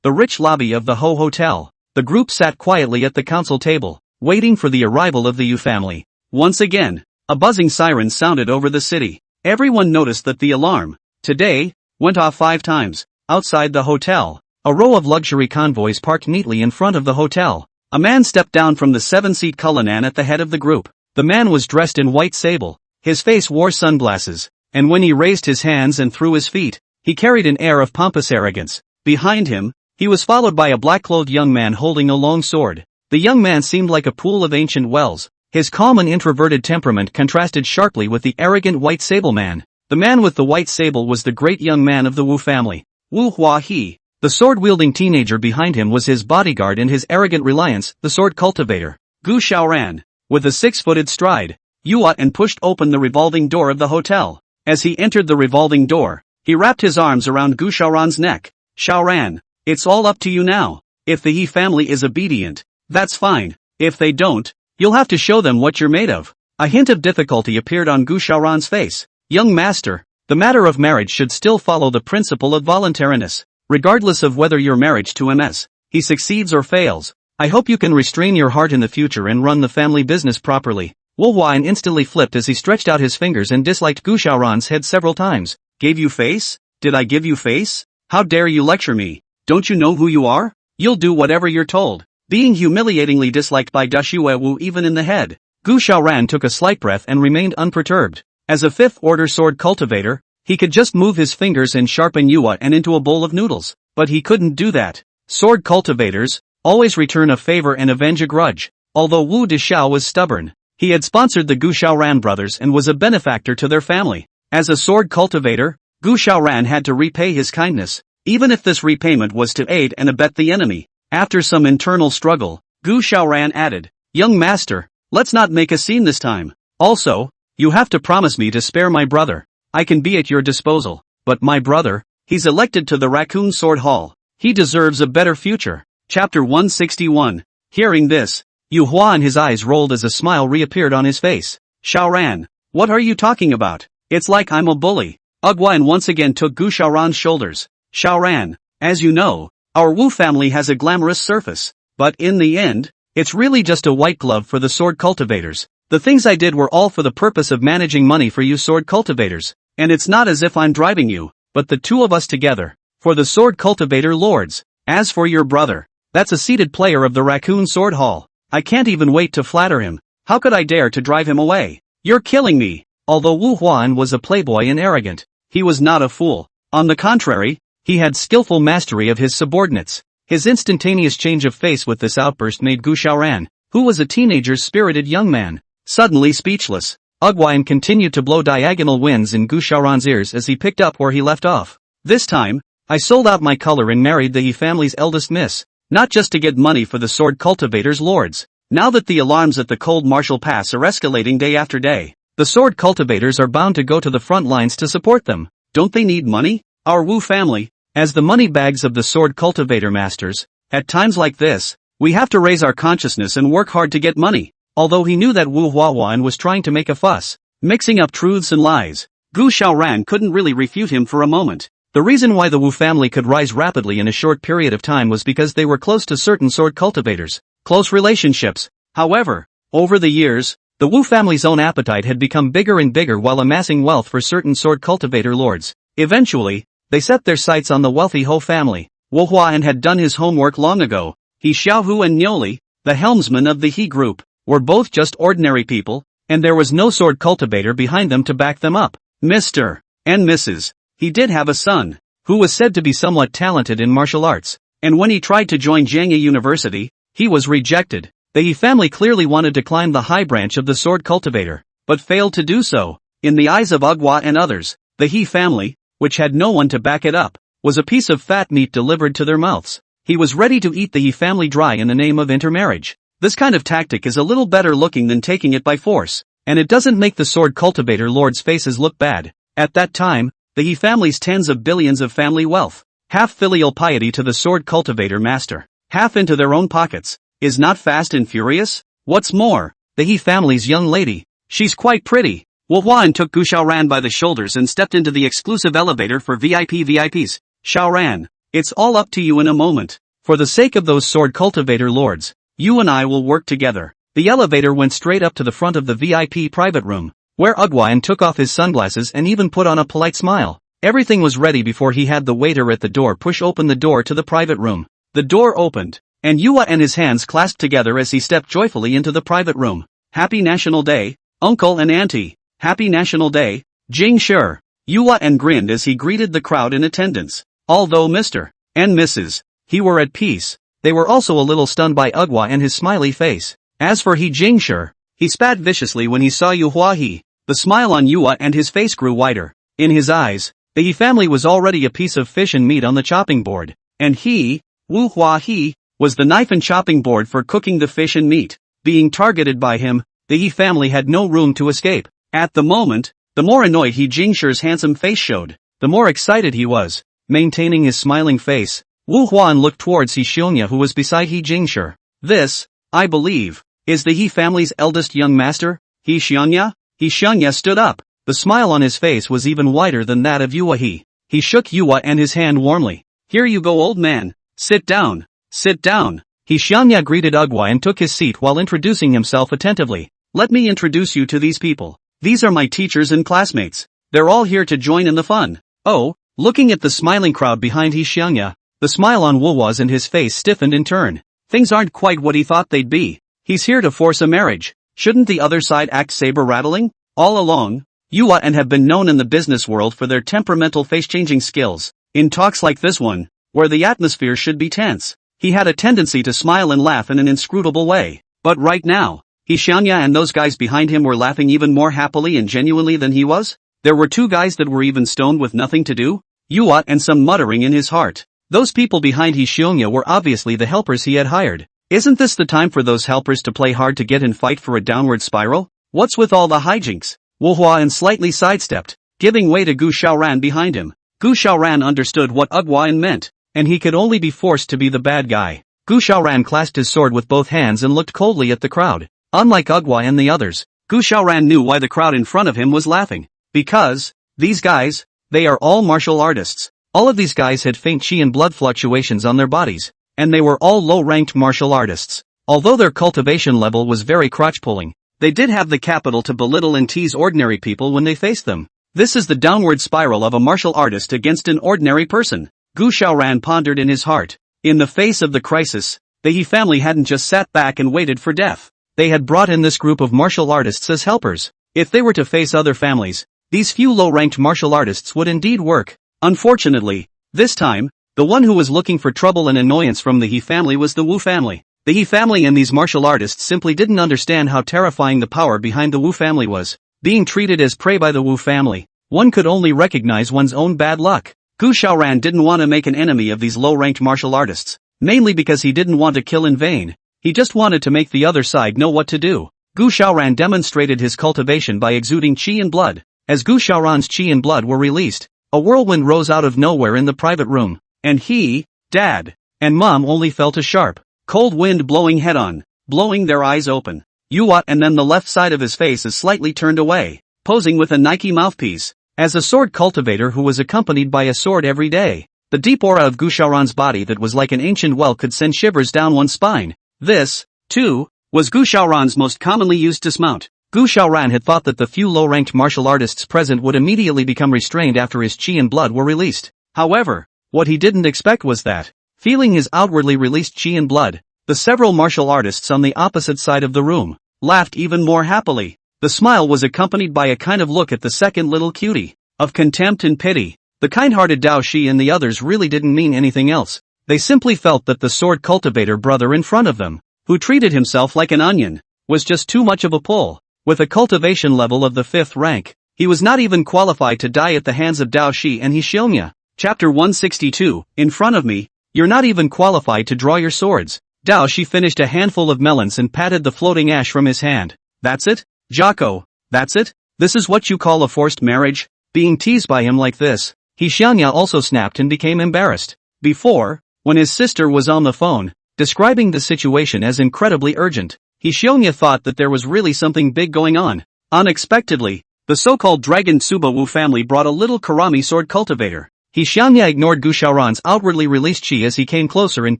The rich lobby of the Ho Hotel. The group sat quietly at the council table, waiting for the arrival of the Yu family. Once again, A buzzing siren sounded over the city. Everyone noticed that the alarm, today, went off 5 times. Outside the hotel, a row of luxury convoys parked neatly in front of the hotel. A man stepped down from the 7-seat Cullinan at the head of the group. The man was dressed in white sable. His face wore sunglasses, and when he raised his hands and threw his feet, he carried an air of pompous arrogance. Behind him, he was followed by a black-clothed young man holding a long sword. The young man seemed like a pool of ancient wells. His calm and introverted temperament contrasted sharply with the arrogant white sable man. The man with the white sable was the great young man of the Wu family, Wu Hua-he. The sword-wielding teenager behind him was his bodyguard and his arrogant reliance, the sword cultivator, Gu Xiaoran. With a 6-footed stride, Yuat and pushed open the revolving door of the hotel. As he entered the revolving door, he wrapped his arms around Gu Xiaoran's neck. Xiaoran, it's all up to you now. If the He family is obedient, that's fine. If they don't, you'll have to show them what you're made of. A hint of difficulty appeared on Gu Xiaoran's face. Young master, the matter of marriage should still follow the principle of voluntariness, regardless of whether your marriage to MS, he succeeds or fails. I hope you can restrain your heart in the future and run the family business properly. Wu Huan instantly flipped as he stretched out his fingers and disliked Gu Xiaoran's head several times. Gave you face? Did I give you face? How dare you lecture me? Don't you know who you are? You'll do whatever you're told. Being humiliatingly disliked by Dashue Wu even in the head, Gu Xiaoran took a slight breath and remained unperturbed. As a 5th-order sword cultivator, he could just move his fingers and sharpen Yuat and into a bowl of noodles. But he couldn't do that. Sword cultivators always return a favor and avenge a grudge. Although Wu Deshao was stubborn, he had sponsored the Gu Xiaoran brothers and was a benefactor to their family. As a sword cultivator, Gu Xiaoran had to repay his kindness, even if this repayment was to aid and abet the enemy. After some internal struggle, Gu Xiaoran added, "Young master, let's not make a scene this time. Also, you have to promise me to spare my brother. I can be at your disposal, but my brother, he's elected to the Raccoon Sword Hall. He deserves a better future." Chapter 161. Hearing this, Yu Hua and his eyes rolled as a smile reappeared on his face. "Xiaoran, what are you talking about? It's like I'm a bully." Ugwan once again took Gu Xiaoran's shoulders. "Xiaoran, as you know, our Wu family has a glamorous surface, but in the end, it's really just a white glove for the sword cultivators. The things I did were all for the purpose of managing money for you sword cultivators, and it's not as if I'm driving you, but the two of us together, for the sword cultivator lords. As for your brother, that's a seated player of the Raccoon Sword Hall. I can't even wait to flatter him. How could I dare to drive him away? You're killing me." Although Wu Huan was a playboy and arrogant, he was not a fool. On the contrary, he had skillful mastery of his subordinates. His instantaneous change of face with this outburst made Gu Xiaoran, who was a teenager's spirited young man, suddenly speechless. Ugwan continued to blow diagonal winds in Gu Xiaoran's ears as he picked up where he left off. "This time, I sold out my color and married the He family's eldest miss, not just to get money for the sword cultivators lords. Now that the alarms at the cold martial pass are escalating day after day, the sword cultivators are bound to go to the front lines to support them. Don't they need money? Our Wu family, as the money bags of the sword cultivator masters, at times like this, we have to raise our consciousness and work hard to get money." Although he knew that Wu Huawan was trying to make a fuss, mixing up truths and lies, Gu Xiaoran couldn't really refute him for a moment. The reason why the Wu family could rise rapidly in a short period of time was because they were close to certain sword cultivators. Close relationships. However, over the years, the Wu family's own appetite had become bigger and bigger while amassing wealth for certain sword cultivator lords. Eventually, they set their sights on the wealthy Ho family. Wu Huan had done his homework long ago. He Xiaohu and Niuli, the helmsman of the He group, were both just ordinary people, and there was no sword cultivator behind them to back them up. Mr. and Mrs. He did have a son, who was said to be somewhat talented in martial arts, and when he tried to join Jiangye University, he was rejected. The He family clearly wanted to climb the high branch of the sword cultivator, but failed to do so. In the eyes of Ugwa and others, the He family, which had no one to back it up, was a piece of fat meat delivered to their mouths. He was ready to eat the He family dry in the name of intermarriage. This kind of tactic is a little better looking than taking it by force, and it doesn't make the sword cultivator lords' faces look bad. At that time, the He family's tens of billions of family wealth, half filial piety to the sword cultivator master, half into their own pockets, is not fast and furious? What's more, the He family's young lady, she's quite pretty. Wu Huan took Gu Xiaoran by the shoulders and stepped into the exclusive elevator for VIPs. "Xiaoran, it's all up to you in a moment. For the sake of those sword cultivator lords, you and I will work together. The elevator went straight up to the front of the VIP private room, where Ugwan took off his sunglasses and even put on a polite smile. Everything was ready before he had the waiter at the door push open the door to the private room. The door opened, and Yua and his hands clasped together as he stepped joyfully into the private room. Happy National Day, Uncle and Auntie. Happy National Day, Jing Sure. Yua and grinned as he greeted the crowd in attendance. Although Mr. and Mrs. He were at peace, they were also a little stunned by Ugwa and his smiley face. As for He Jingshur, he spat viciously when he saw Yu Hua He. The smile on Yua and his face grew wider. In his eyes, the He family was already a piece of fish and meat on the chopping board, and he, Wu Hua He, was the knife and chopping board for cooking the fish and meat. Being targeted by him, the He family had no room to escape. At the moment, the more annoyed He Jingshur's handsome face showed, the more excited he was. Maintaining his smiling face, Wu Huan looked towards He Xiongya, who was beside He Jingshur. This, I believe, is the He family's eldest young master, He Xiongya? He Xiongya stood up. The smile on his face was even wider than that of Yua He. He shook Yua and his hand warmly. Here you go, old man. Sit down. Sit down. He Xiongya greeted Ugwa and took his seat while introducing himself attentively. Let me introduce you to these people. These are my teachers and classmates. They're all here to join in the fun. Oh, looking at the smiling crowd behind He Xiongya, the smile on Wu Hua's and his face stiffened in turn. Things aren't quite what he thought they'd be. He's here to force a marriage. Shouldn't the other side act saber-rattling? All along, Yua and have been known in the business world for their temperamental face-changing skills. In talks like this one, where the atmosphere should be tense, he had a tendency to smile and laugh in an inscrutable way. But right now, He Xiongya and those guys behind him were laughing even more happily and genuinely than he was. There were two guys that were even stoned with nothing to do, Yua and some muttering in his heart. Those people behind He Xiongya were obviously the helpers he had hired. Isn't this the time for those helpers to play hard to get and fight for a downward spiral? What's with all the hijinks? Wu Huan slightly sidestepped, giving way to Gu Xiaoran behind him. Gu Xiaoran understood what Ugwan meant, and he could only be forced to be the bad guy. Gu Xiaoran clasped his sword with both hands and looked coldly at the crowd. Unlike Ugwa and the others, Gu Xiaoran knew why the crowd in front of him was laughing. Because, these guys, they are all martial artists. All of these guys had faint chi and blood fluctuations on their bodies, and they were all low-ranked martial artists. Although their cultivation level was very crotch-pulling, they did have the capital to belittle and tease ordinary people when they faced them. This is the downward spiral of a martial artist against an ordinary person, Gu Xiaoran pondered in his heart. In the face of the crisis, the He family hadn't just sat back and waited for death. They had brought in this group of martial artists as helpers. If they were to face other families, these few low-ranked martial artists would indeed work. Unfortunately, this time, the one who was looking for trouble and annoyance from the He family was the Wu family. The He family and these martial artists simply didn't understand how terrifying the power behind the Wu family was. Being treated as prey by the Wu family, one could only recognize one's own bad luck. Gu Xiaoran didn't want to make an enemy of these low-ranked martial artists, mainly because he didn't want to kill in vain. He just wanted to make the other side know what to do. Gu Xiaoran demonstrated his cultivation by exuding chi and blood. As Gu Xiaoran's chi and blood were released, a whirlwind rose out of nowhere in the private room, and he, Dad, and Mom only felt a sharp, cold wind blowing head-on, blowing their eyes open. Yuat and then the left side of his face is slightly turned away, posing with a Nike mouthpiece. As a sword cultivator who was accompanied by a sword every day, the deep aura of Gu Xiaoran's body that was like an ancient well could send shivers down one's spine. This, too, was Gu Xiaoran's most commonly used dismount. Gu Xiaoran had thought that the few low-ranked martial artists present would immediately become restrained after his chi and blood were released. However, what he didn't expect was that, feeling his outwardly released chi and blood, the several martial artists on the opposite side of the room laughed even more happily. The smile was accompanied by a kind of look at the second little cutie, of contempt and pity. The kind-hearted Dao Shi and the others really didn't mean anything else. They simply felt that the sword cultivator brother in front of them, who treated himself like an onion, was just too much of a pull. With a cultivation level of the 5th rank, he was not even qualified to die at the hands of Dao Shi and He Xiongya. Chapter 162, in front of me, you're not even qualified to draw your swords. Dao Shi finished a handful of melons and patted the floating ash from his hand. That's it? Jocko, that's it? This is what you call a forced marriage? Being teased by him like this. He Xiongya also snapped and became embarrassed. Before, when his sister was on the phone, describing the situation as incredibly urgent, He Xiongya thought that there was really something big going on. Unexpectedly, the so-called Dragon Tsuba Wu family brought a little Karami sword cultivator. He Xiongya ignored Gu Xiaoran's outwardly released chi as he came closer and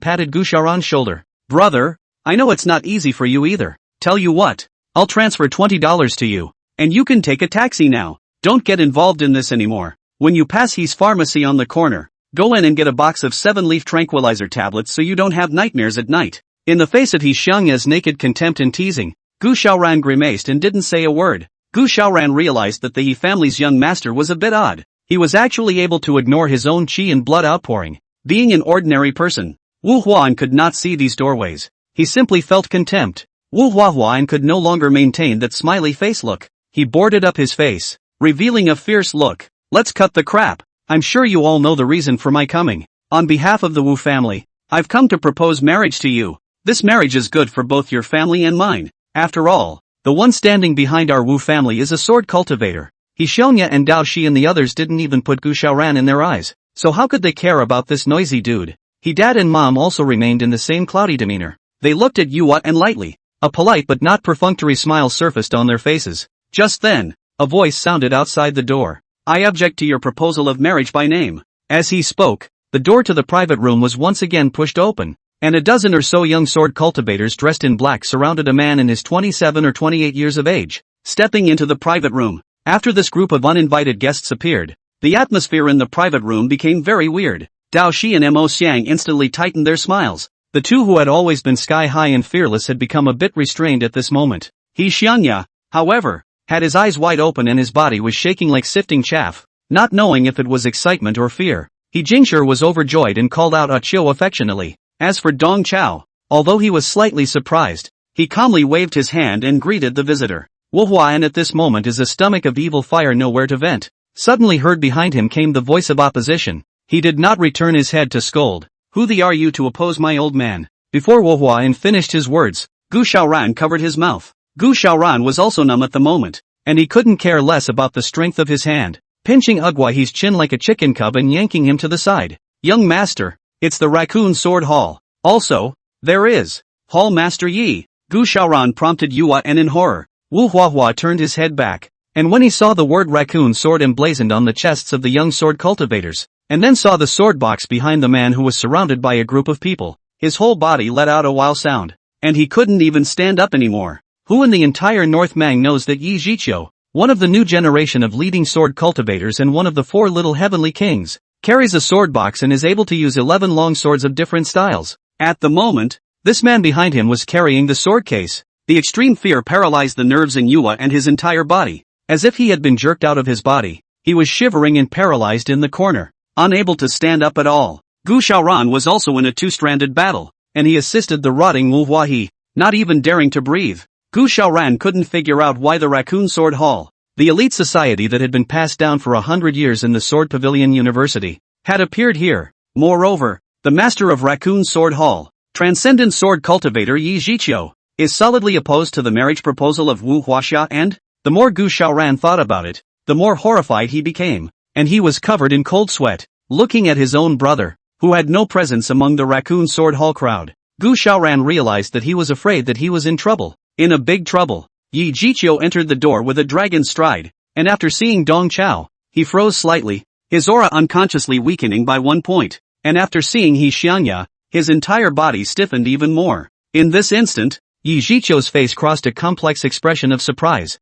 patted Gu Xiaoran's shoulder. Brother, I know it's not easy for you either. Tell you what, I'll transfer $20 to you, and you can take a taxi now. Don't get involved in this anymore. When you pass his pharmacy on the corner, go in and get a box of 7-leaf tranquilizer tablets so you don't have nightmares at night. In the face of He Xiangya's naked contempt and teasing, Gu Xiaoran grimaced and didn't say a word. Gu Xiaoran realized that the He family's young master was a bit odd. He was actually able to ignore his own qi and blood outpouring. Being an ordinary person, Wu Huan could not see these doorways. He simply felt contempt. Wu Huan could no longer maintain that smiley face look. He boarded up his face, revealing a fierce look. Let's cut the crap. I'm sure you all know the reason for my coming. On behalf of the Wu family, I've come to propose marriage to you. This marriage is good for both your family and mine. After all, the one standing behind our Wu family is a sword cultivator. He Xiongya and Dao Shi and the others didn't even put Gu Xiaoran in their eyes, so how could they care about this noisy dude? He dad and mom also remained in the same cloudy demeanor. They looked at Yuwa and lightly. A polite but not perfunctory smile surfaced on their faces. Just then, a voice sounded outside the door. I object to your proposal of marriage by name. As he spoke, the door to the private room was once again pushed open, and a dozen or so young sword cultivators dressed in black surrounded a man in his 27 or 28 years of age. Stepping into the private room, after this group of uninvited guests appeared, the atmosphere in the private room became very weird. Dao Shi and Mo Xiang instantly tightened their smiles. The two who had always been sky-high and fearless had become a bit restrained at this moment. He Xiangya, however, had his eyes wide open and his body was shaking like sifting chaff, not knowing if it was excitement or fear. He Jingshir was overjoyed and called out Achio affectionately. As for Dong Chao, although he was slightly surprised, he calmly waved his hand and greeted the visitor. Wu Huan at this moment is a stomach of evil fire nowhere to vent. Suddenly heard behind him came the voice of opposition. He did not return his head to scold. Who the are you to oppose my old man? Before Wu Huan finished his words, Gu Xiaoran covered his mouth. Gu Xiaoran was also numb at the moment, and he couldn't care less about the strength of his hand, pinching Ugwai's chin like a chicken cub and yanking him to the side. Young master, it's the Raccoon Sword Hall. Also, there is Hall Master Yi. Gu Xiaoran prompted Yuwa and in horror. Wu Huahua turned his head back, and when he saw the word raccoon sword emblazoned on the chests of the young sword cultivators, and then saw the sword box behind the man who was surrounded by a group of people, his whole body let out a wild sound, and he couldn't even stand up anymore. Who in the entire North Mang knows that Yi Zhiqiu, one of the new generation of leading sword cultivators and one of the 4 little heavenly kings, carries a sword box and is able to use 11 long swords of different styles? At the moment, this man behind him was carrying the sword case. The extreme fear paralyzed the nerves in Yuwa and his entire body. As if he had been jerked out of his body, he was shivering and paralyzed in the corner, unable to stand up at all. Gu Xiaoran was also in a 2-stranded battle, and he assisted the rotting Wu Huahi, not even daring to breathe. Gu Xiaoran couldn't figure out why the Raccoon Sword Hall, the elite society that had been passed down for 100 years in the Sword Pavilion University, had appeared here. Moreover, the master of Raccoon Sword Hall, transcendent sword cultivator Yi Zhiqiu, is solidly opposed to the marriage proposal of Wu Huaxia and, the more Gu Xiaoran thought about it, the more horrified he became, and he was covered in cold sweat, looking at his own brother, who had no presence among the Raccoon Sword Hall crowd. Gu Xiaoran realized that he was afraid that he was in trouble, in a big trouble. Yi Zhiqiu entered the door with a dragon stride, and after seeing Dong Chao, he froze slightly, his aura unconsciously weakening by 1 point, and after seeing He Xiangya, his entire body stiffened even more. In this instant, Yi Zhiqiu's face crossed a complex expression of surprise,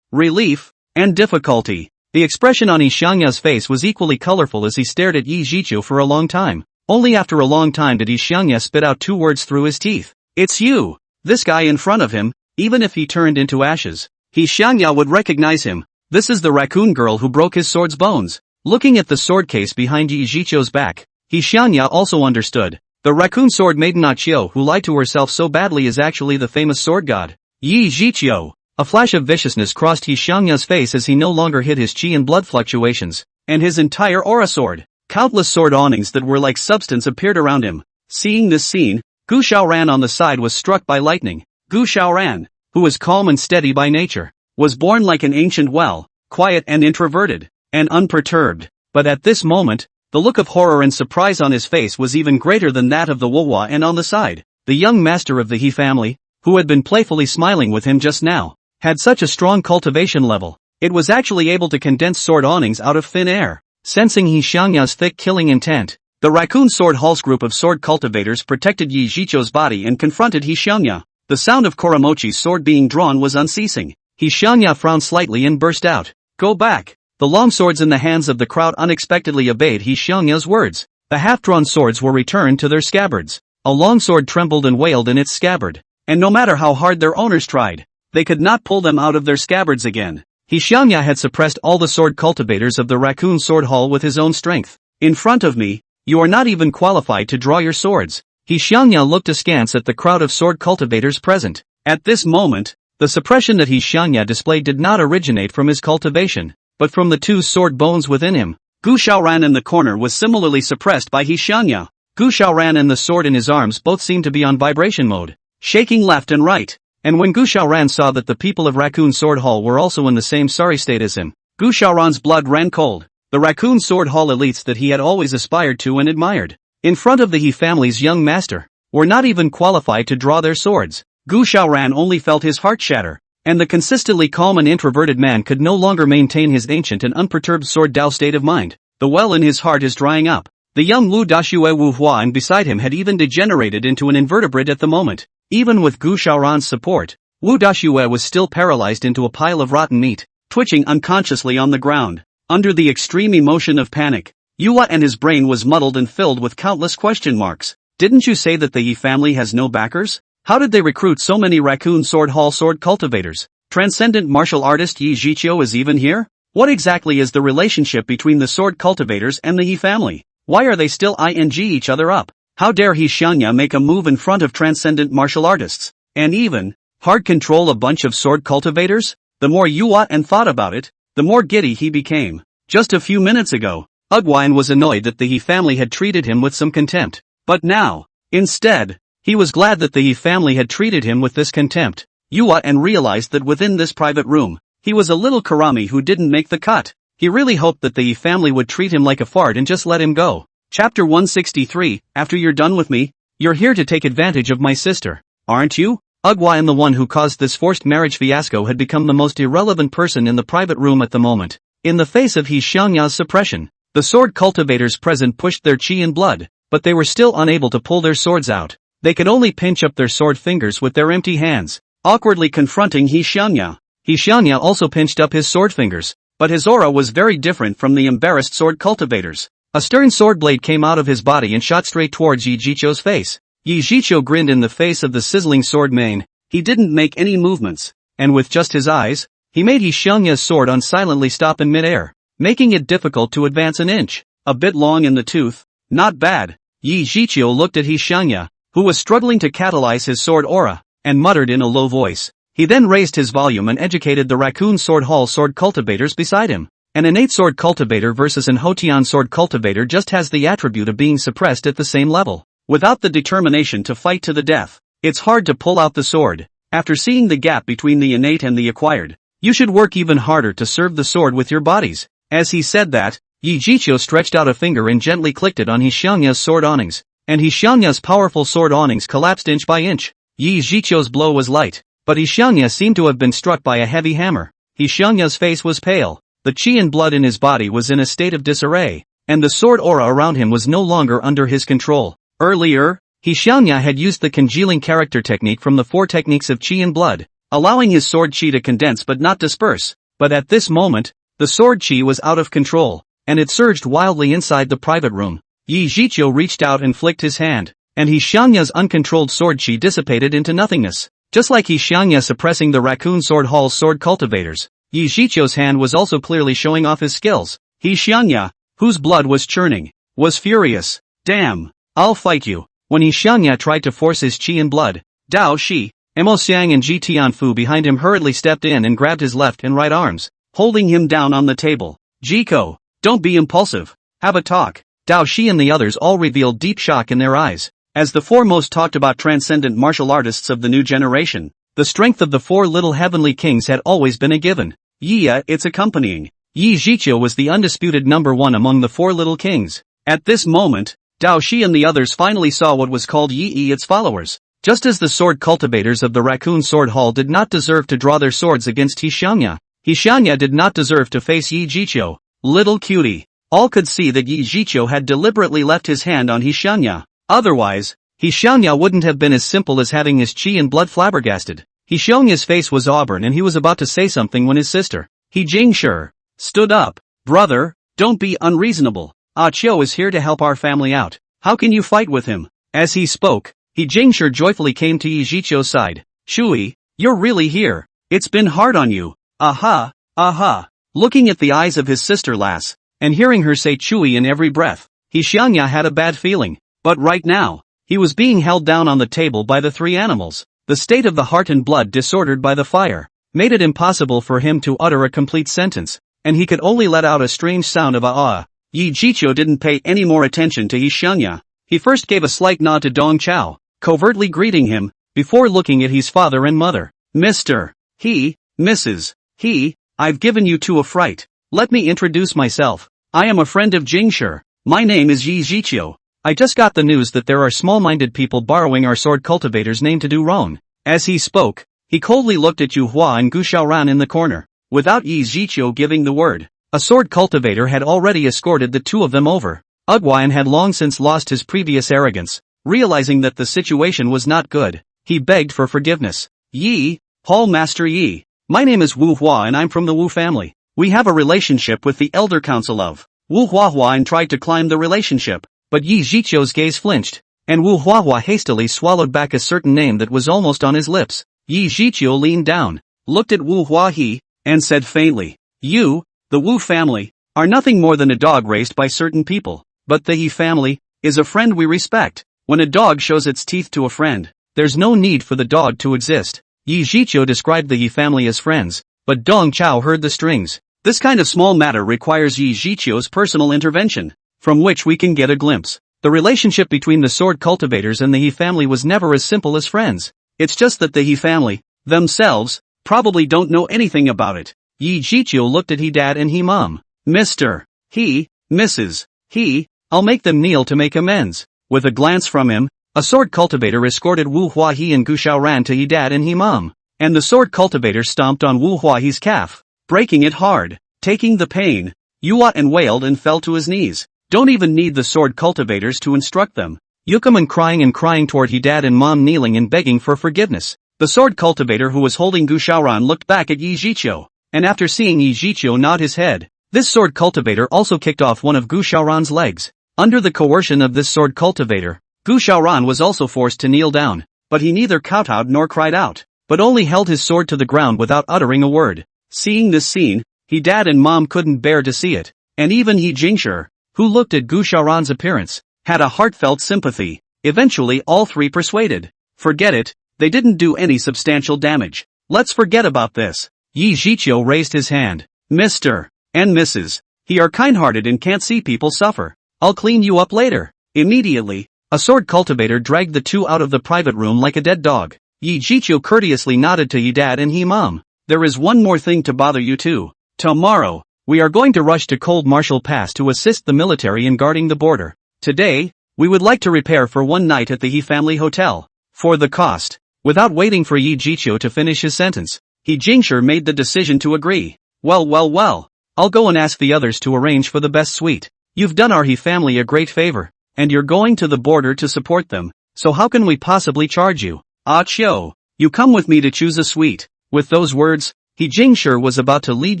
relief, and difficulty. The expression on He Xiangya's face was equally colorful as he stared at Yi Zhiqiu for a long time. Only after a long time did He Xiangya spit out 2 words through his teeth. It's you! This guy in front of him, even if he turned into ashes, He Xiangya would recognize him. This is the raccoon girl who broke his sword's bones. Looking at the sword case behind Yi Zhiqiu's back, He Xiangya also understood. The raccoon sword maiden Achio who lied to herself so badly is actually the famous sword god, Yi Zhiqiu. A flash of viciousness crossed He Xiangya's face as he no longer hid his qi and blood fluctuations, and his entire aura soared. Countless sword awnings that were like substance appeared around him. Seeing this scene, Gu Xiaoran on the side was struck by lightning. Gu Xiaoran, who was calm and steady by nature, was born like an ancient well, quiet and introverted, and unperturbed. But at this moment, the look of horror and surprise on his face was even greater than that of the Wuhua, and on the side, the young master of the He family, who had been playfully smiling with him just now, had such a strong cultivation level, it was actually able to condense sword awnings out of thin air. Sensing He Xiangya's thick killing intent, the Raccoon Sword Hall's group of sword cultivators protected Yi Zhiqiu's body and confronted He Xiangya. The sound of Kuramochi's sword being drawn was unceasing. He Xiangya frowned slightly and burst out. Go back. The long swords in the hands of the crowd unexpectedly obeyed He Xiangya's words. The half-drawn swords were returned to their scabbards. A long sword trembled and wailed in its scabbard. And no matter how hard their owners tried, they could not pull them out of their scabbards again. He Xiangya had suppressed all the sword cultivators of the Raccoon Sword Hall with his own strength. In front of me, you are not even qualified to draw your swords. He Xiangya looked askance at the crowd of sword cultivators present. At this moment, the suppression that He Xiangya displayed did not originate from his cultivation, but from the two sword bones within him. Gu Xiaoran in the corner was similarly suppressed by He Xiangya. Gu Xiaoran and the sword in his arms both seemed to be on vibration mode, shaking left and right. And when Gu Xiaoran saw that the people of Raccoon Sword Hall were also in the same sorry state as him, Gu Xiaoran's blood ran cold. The Raccoon Sword Hall elites that he had always aspired to and admired, in front of the He family's young master, were not even qualified to draw their swords. Gu Xiaoran only felt his heart shatter, and the consistently calm and introverted man could no longer maintain his ancient and unperturbed sword Dao state of mind. The well in his heart is drying up. The young Wu Dashue Wu Hua and beside him had even degenerated into an invertebrate at the moment. Even with Gu Xiaoran's support, Wu Dashue was still paralyzed into a pile of rotten meat, twitching unconsciously on the ground. Under the extreme emotion of panic, Yua and his brain was muddled and filled with countless question marks. Didn't you say that the Yi family has no backers? How did they recruit so many Raccoon Sword Hall sword cultivators? Transcendent martial artist Yi Zhiqiu is even here? What exactly is the relationship between the sword cultivators and the Yi family? Why are they still ing each other up? How dare He Xiangya make a move in front of transcendent martial artists? And even hard control a bunch of sword cultivators? The more Yua and thought about it, the more giddy he became. Just a few minutes ago, Ugwine was annoyed that the He family had treated him with some contempt. But now, instead, he was glad that the He family had treated him with this contempt. Yua and realized that within this private room, he was a little Karami who didn't make the cut. He really hoped that the He family would treat him like a fart and just let him go. Chapter 163, after you're done with me, you're here to take advantage of my sister, aren't you? Ugwine, the one who caused this forced marriage fiasco, had become the most irrelevant person in the private room at the moment. In the face of He Xiangya's suppression, the sword cultivators present pushed their chi and blood, but they were still unable to pull their swords out. They could only pinch up their sword fingers with their empty hands, awkwardly confronting He Xiangya. He Xiangya also pinched up his sword fingers, but his aura was very different from the embarrassed sword cultivators. A stern sword blade came out of his body and shot straight towards Yi Zhiqiu's face. Yi Zhiqiu grinned in the face of the sizzling sword mane. He didn't make any movements, and with just his eyes, he made He Xiangya's sword unsilently stop in midair, making it difficult to advance an inch. A bit long in the tooth, not bad. Yi Zhiqiu looked at He Xiangya, who was struggling to catalyze his sword aura, and muttered in a low voice. He then raised his volume and educated the Raccoon Sword Hall sword cultivators beside him. An innate sword cultivator versus an Hotian sword cultivator just has the attribute of being suppressed at the same level. Without the determination to fight to the death, it's hard to pull out the sword. After seeing the gap between the innate and the acquired, you should work even harder to serve the sword with your bodies. As he said that, Yi Zhiqiu stretched out a finger and gently clicked it on He Xiangya's sword awnings, and He Xiangya's powerful sword awnings collapsed inch by inch. Yi Zhiqiu's blow was light, but He Xiangya seemed to have been struck by a heavy hammer. He Xiangya's face was pale. The chi and blood in his body was in a state of disarray, and the sword aura around him was no longer under his control. Earlier, He Xiangya had used the congealing character technique from the 4 techniques of chi and blood, allowing his sword chi to condense but not disperse. But at this moment, the sword chi was out of control, and it surged wildly inside the private room. Yi Zhiqiu reached out and flicked his hand, and He Xiangya's uncontrolled sword chi dissipated into nothingness. Just like He Xiangya suppressing the Raccoon Sword Hall's sword cultivators, Yi Zhiqiu's hand was also clearly showing off his skills. He Xiangya, whose blood was churning, was furious. Damn, I'll fight you. When He Xiangya tried to force his chi and blood, Dao Shi, Mo Xiang and Ji Tianfu behind him hurriedly stepped in and grabbed his left and right arms, holding him down on the table. Jiko, don't be impulsive. Have a talk. Dao Shi and the others all revealed deep shock in their eyes. As the foremost talked about transcendent martial artists of the new generation, the strength of the 4 little heavenly kings had always been a given. Yiya, its accompanying. Yi Zhiqiu was the undisputed number 1 among the 4 little kings. At this moment, Dao Shi and the others finally saw what was called Yi its followers. Just as the sword cultivators of the Raccoon Sword Hall did not deserve to draw their swords against He Xiangya did not deserve to face Yi Zhiqiu. Little cutie. All could see that Yi Zhiqiu had deliberately left his hand on He Xiangya. Otherwise, He Xiangya wouldn't have been as simple as having his qi and blood flabbergasted. He Xiangya's face was auburn and he was about to say something when his sister, He Jingshi, stood up. Brother, don't be unreasonable. Ah Chiu is here to help our family out. How can you fight with him? As he spoke, He Jingshi joyfully came to Yi Jiqiu's side. Shui, you're really here. It's been hard on you. Aha, aha. Looking at the eyes of his sister lass, and hearing her say Chui in every breath, He Xiangya had a bad feeling. But right now, he was being held down on the table by the three animals. The state of the heart and blood disordered by the fire made it impossible for him to utter a complete sentence, and he could only let out a strange sound of ah. Yi Jiqiu didn't pay any more attention to Yi Xiangya. He first gave a slight nod to Dong Chao, covertly greeting him, before looking at his father and mother. Mr. He, Mrs. He, I've given you two a fright. Let me introduce myself. I am a friend of Jingshi. My name is Yi Jiqiu. I just got the news that there are small-minded people borrowing our sword cultivator's name to do wrong. As he spoke, he coldly looked at Yu Hua and Gu Xiaoran in the corner. Without Yi Jiqiu giving the word, a sword cultivator had already escorted the two of them over. Ugwan had long since lost his previous arrogance. Realizing that the situation was not good, he begged for forgiveness. Yi, Hall Master Yi. My name is Wu Hua and I'm from the Wu family. We have a relationship with the Elder Council of Wu Huahua and tried to climb the relationship. But Yi Jiqiu's gaze flinched, and Wu Huahua hastily swallowed back a certain name that was almost on his lips. Yi Jiqiu leaned down, looked at Wu Huahe, and said faintly, You, the Wu family, are nothing more than a dog raised by certain people, but the He family is a friend we respect. When a dog shows its teeth to a friend, there's no need for the dog to exist. Yi Jiqiu described the He family as friends, but Dong Chao heard the strings. This kind of small matter requires Yi Jiqiu's personal intervention, from which we can get a glimpse. The relationship between the sword cultivators and the He family was never as simple as friends. It's just that the He family, themselves, probably don't know anything about it. Yi Jiqiu looked at He Dad and He Mom. Mr. He, Mrs. He, I'll make them kneel to make amends. With a glance from him, a sword cultivator escorted Wu Huahe and Gu Xiaoran to He Dad and He Mom. And the sword cultivator stomped on Wu Huahe's calf, breaking it hard, taking the pain. Yuat and wailed and fell to his knees. Don't even need the sword cultivators to instruct them. Yukaman crying toward He Dad and Mom kneeling and begging for forgiveness. The sword cultivator who was holding Gu Xiaoran looked back at Yi Jiqiu, and after seeing Yi Jiqiu nod his head, this sword cultivator also kicked off one of Gu Xiaoran's legs. Under the coercion of this sword cultivator, Gu Xiaoran was also forced to kneel down, but he neither kowtowed nor cried out, but only held his sword to the ground without uttering a word. Seeing this scene, He Dad and Mom couldn't bear to see it, and even He Jingshi, who looked at Gu Xiaoran's appearance, had a heartfelt sympathy. Eventually all three persuaded. Forget it, they didn't do any substantial damage. Let's forget about this. Yi Jiqiu raised his hand. Mr. and Mrs. He are kind-hearted and can't see people suffer. I'll clean you up later. Immediately, a sword cultivator dragged the two out of the private room like a dead dog. Yi Jiqiu courteously nodded to He Dad and He Mom. There is one more thing to bother you two. Tomorrow, we are going to rush to Cold Martial Pass to assist the military in guarding the border. Today, we would like to repair for one night at the He family hotel. For the cost. Without waiting for Yi Jiqiu to finish his sentence, He Jingshi made the decision to agree. Well. I'll go and ask the others to arrange for the best suite. You've done our He family a great favor, and you're going to the border to support them, so how can we possibly charge you? Ah Chiu, you come with me to choose a suite. With those words, He Jingshi was about to lead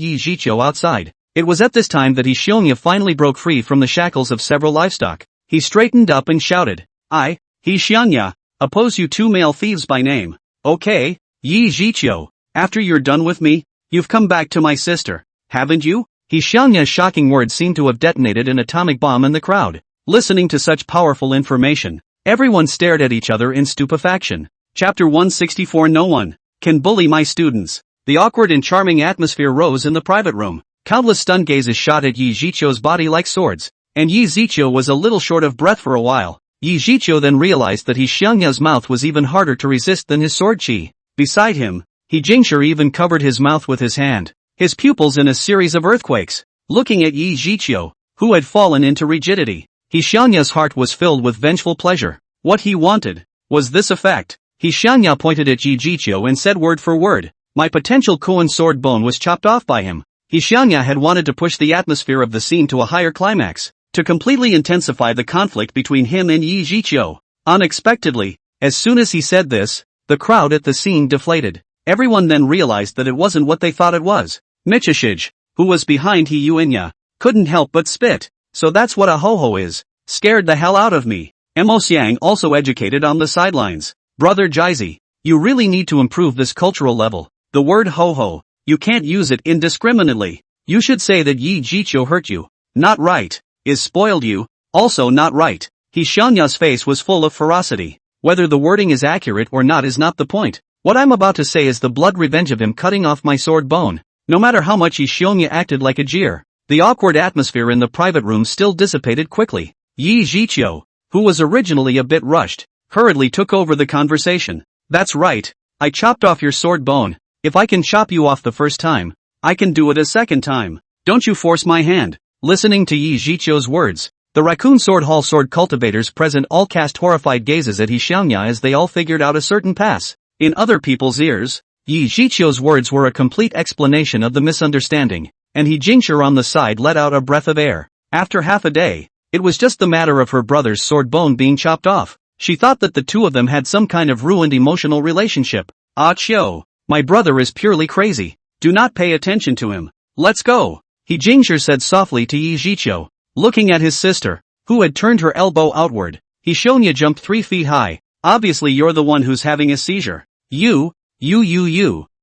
Yi Jiqiu outside. It was at this time that He Xiongya finally broke free from the shackles of several livestock. He straightened up and shouted, I, He Xiongya, oppose you two male thieves by name. Okay, Yi Jiqiu, after you're done with me, you've come back to my sister, haven't you? He Xiongya's shocking words seemed to have detonated an atomic bomb in the crowd. Listening to such powerful information, everyone stared at each other in stupefaction. Chapter 164 No one can bully my students. The awkward and charming atmosphere rose in the private room. Countless stunned gazes shot at Yi Jiqiu's body like swords, and Yi Jiqiu was a little short of breath for a while. Yi Jiqiu then realized that He Xiongya's mouth was even harder to resist than his sword qi. Beside him, He Jingshi even covered his mouth with his hand, his pupils in a series of earthquakes. Looking at Yi Jiqiu, who had fallen into rigidity, He Xiongya's heart was filled with vengeful pleasure. What he wanted was this effect. He Xiongya pointed at Yi Jiqiu and said word for word, my potential Koan sword bone was chopped off by him. He Xiongya had wanted to push the atmosphere of the scene to a higher climax, to completely intensify the conflict between him and Yi Jiqiu. Unexpectedly, as soon as he said this, the crowd at the scene deflated. Everyone then realized that it wasn't what they thought it was. Michishige, who was behind Yuenya, couldn't help but spit. So that's what a ho-ho is. Scared the hell out of me. Emosiang also educated on the sidelines. Brother Jizi, you really need to improve this cultural level. The word ho-ho, you can't use it indiscriminately. You should say that Yi Jiqiu hurt you. Not right. Is spoiled you. Also not right. Xianya's face was full of ferocity. Whether the wording is accurate or not is not the point. What I'm about to say is the blood revenge of him cutting off my sword bone. No matter how much Xianya acted like a jeer, the awkward atmosphere in the private room still dissipated quickly. Yi Jiqiu, who was originally a bit rushed, hurriedly took over the conversation. That's right. I chopped off your sword bone. If I can chop you off the first time, I can do it a second time. Don't you force my hand. Listening to Yi Jiqiu's words, the Raccoon Sword Hall sword cultivators present all cast horrified gazes at Xianya as they all figured out a certain pass. In other people's ears, Yi Jiqiu's words were a complete explanation of the misunderstanding, and He Jingshi on the side let out a breath of air. After half a day, it was just the matter of her brother's sword bone being chopped off. She thought that the two of them had some kind of ruined emotional relationship. Achio, my brother is purely crazy. Do not pay attention to him. Let's go. He Jingshi said softly to Yi Jiqiu. Looking at his sister, who had turned her elbow outward, Xianya jumped 3 feet high. Obviously you're the one who's having a seizure. You.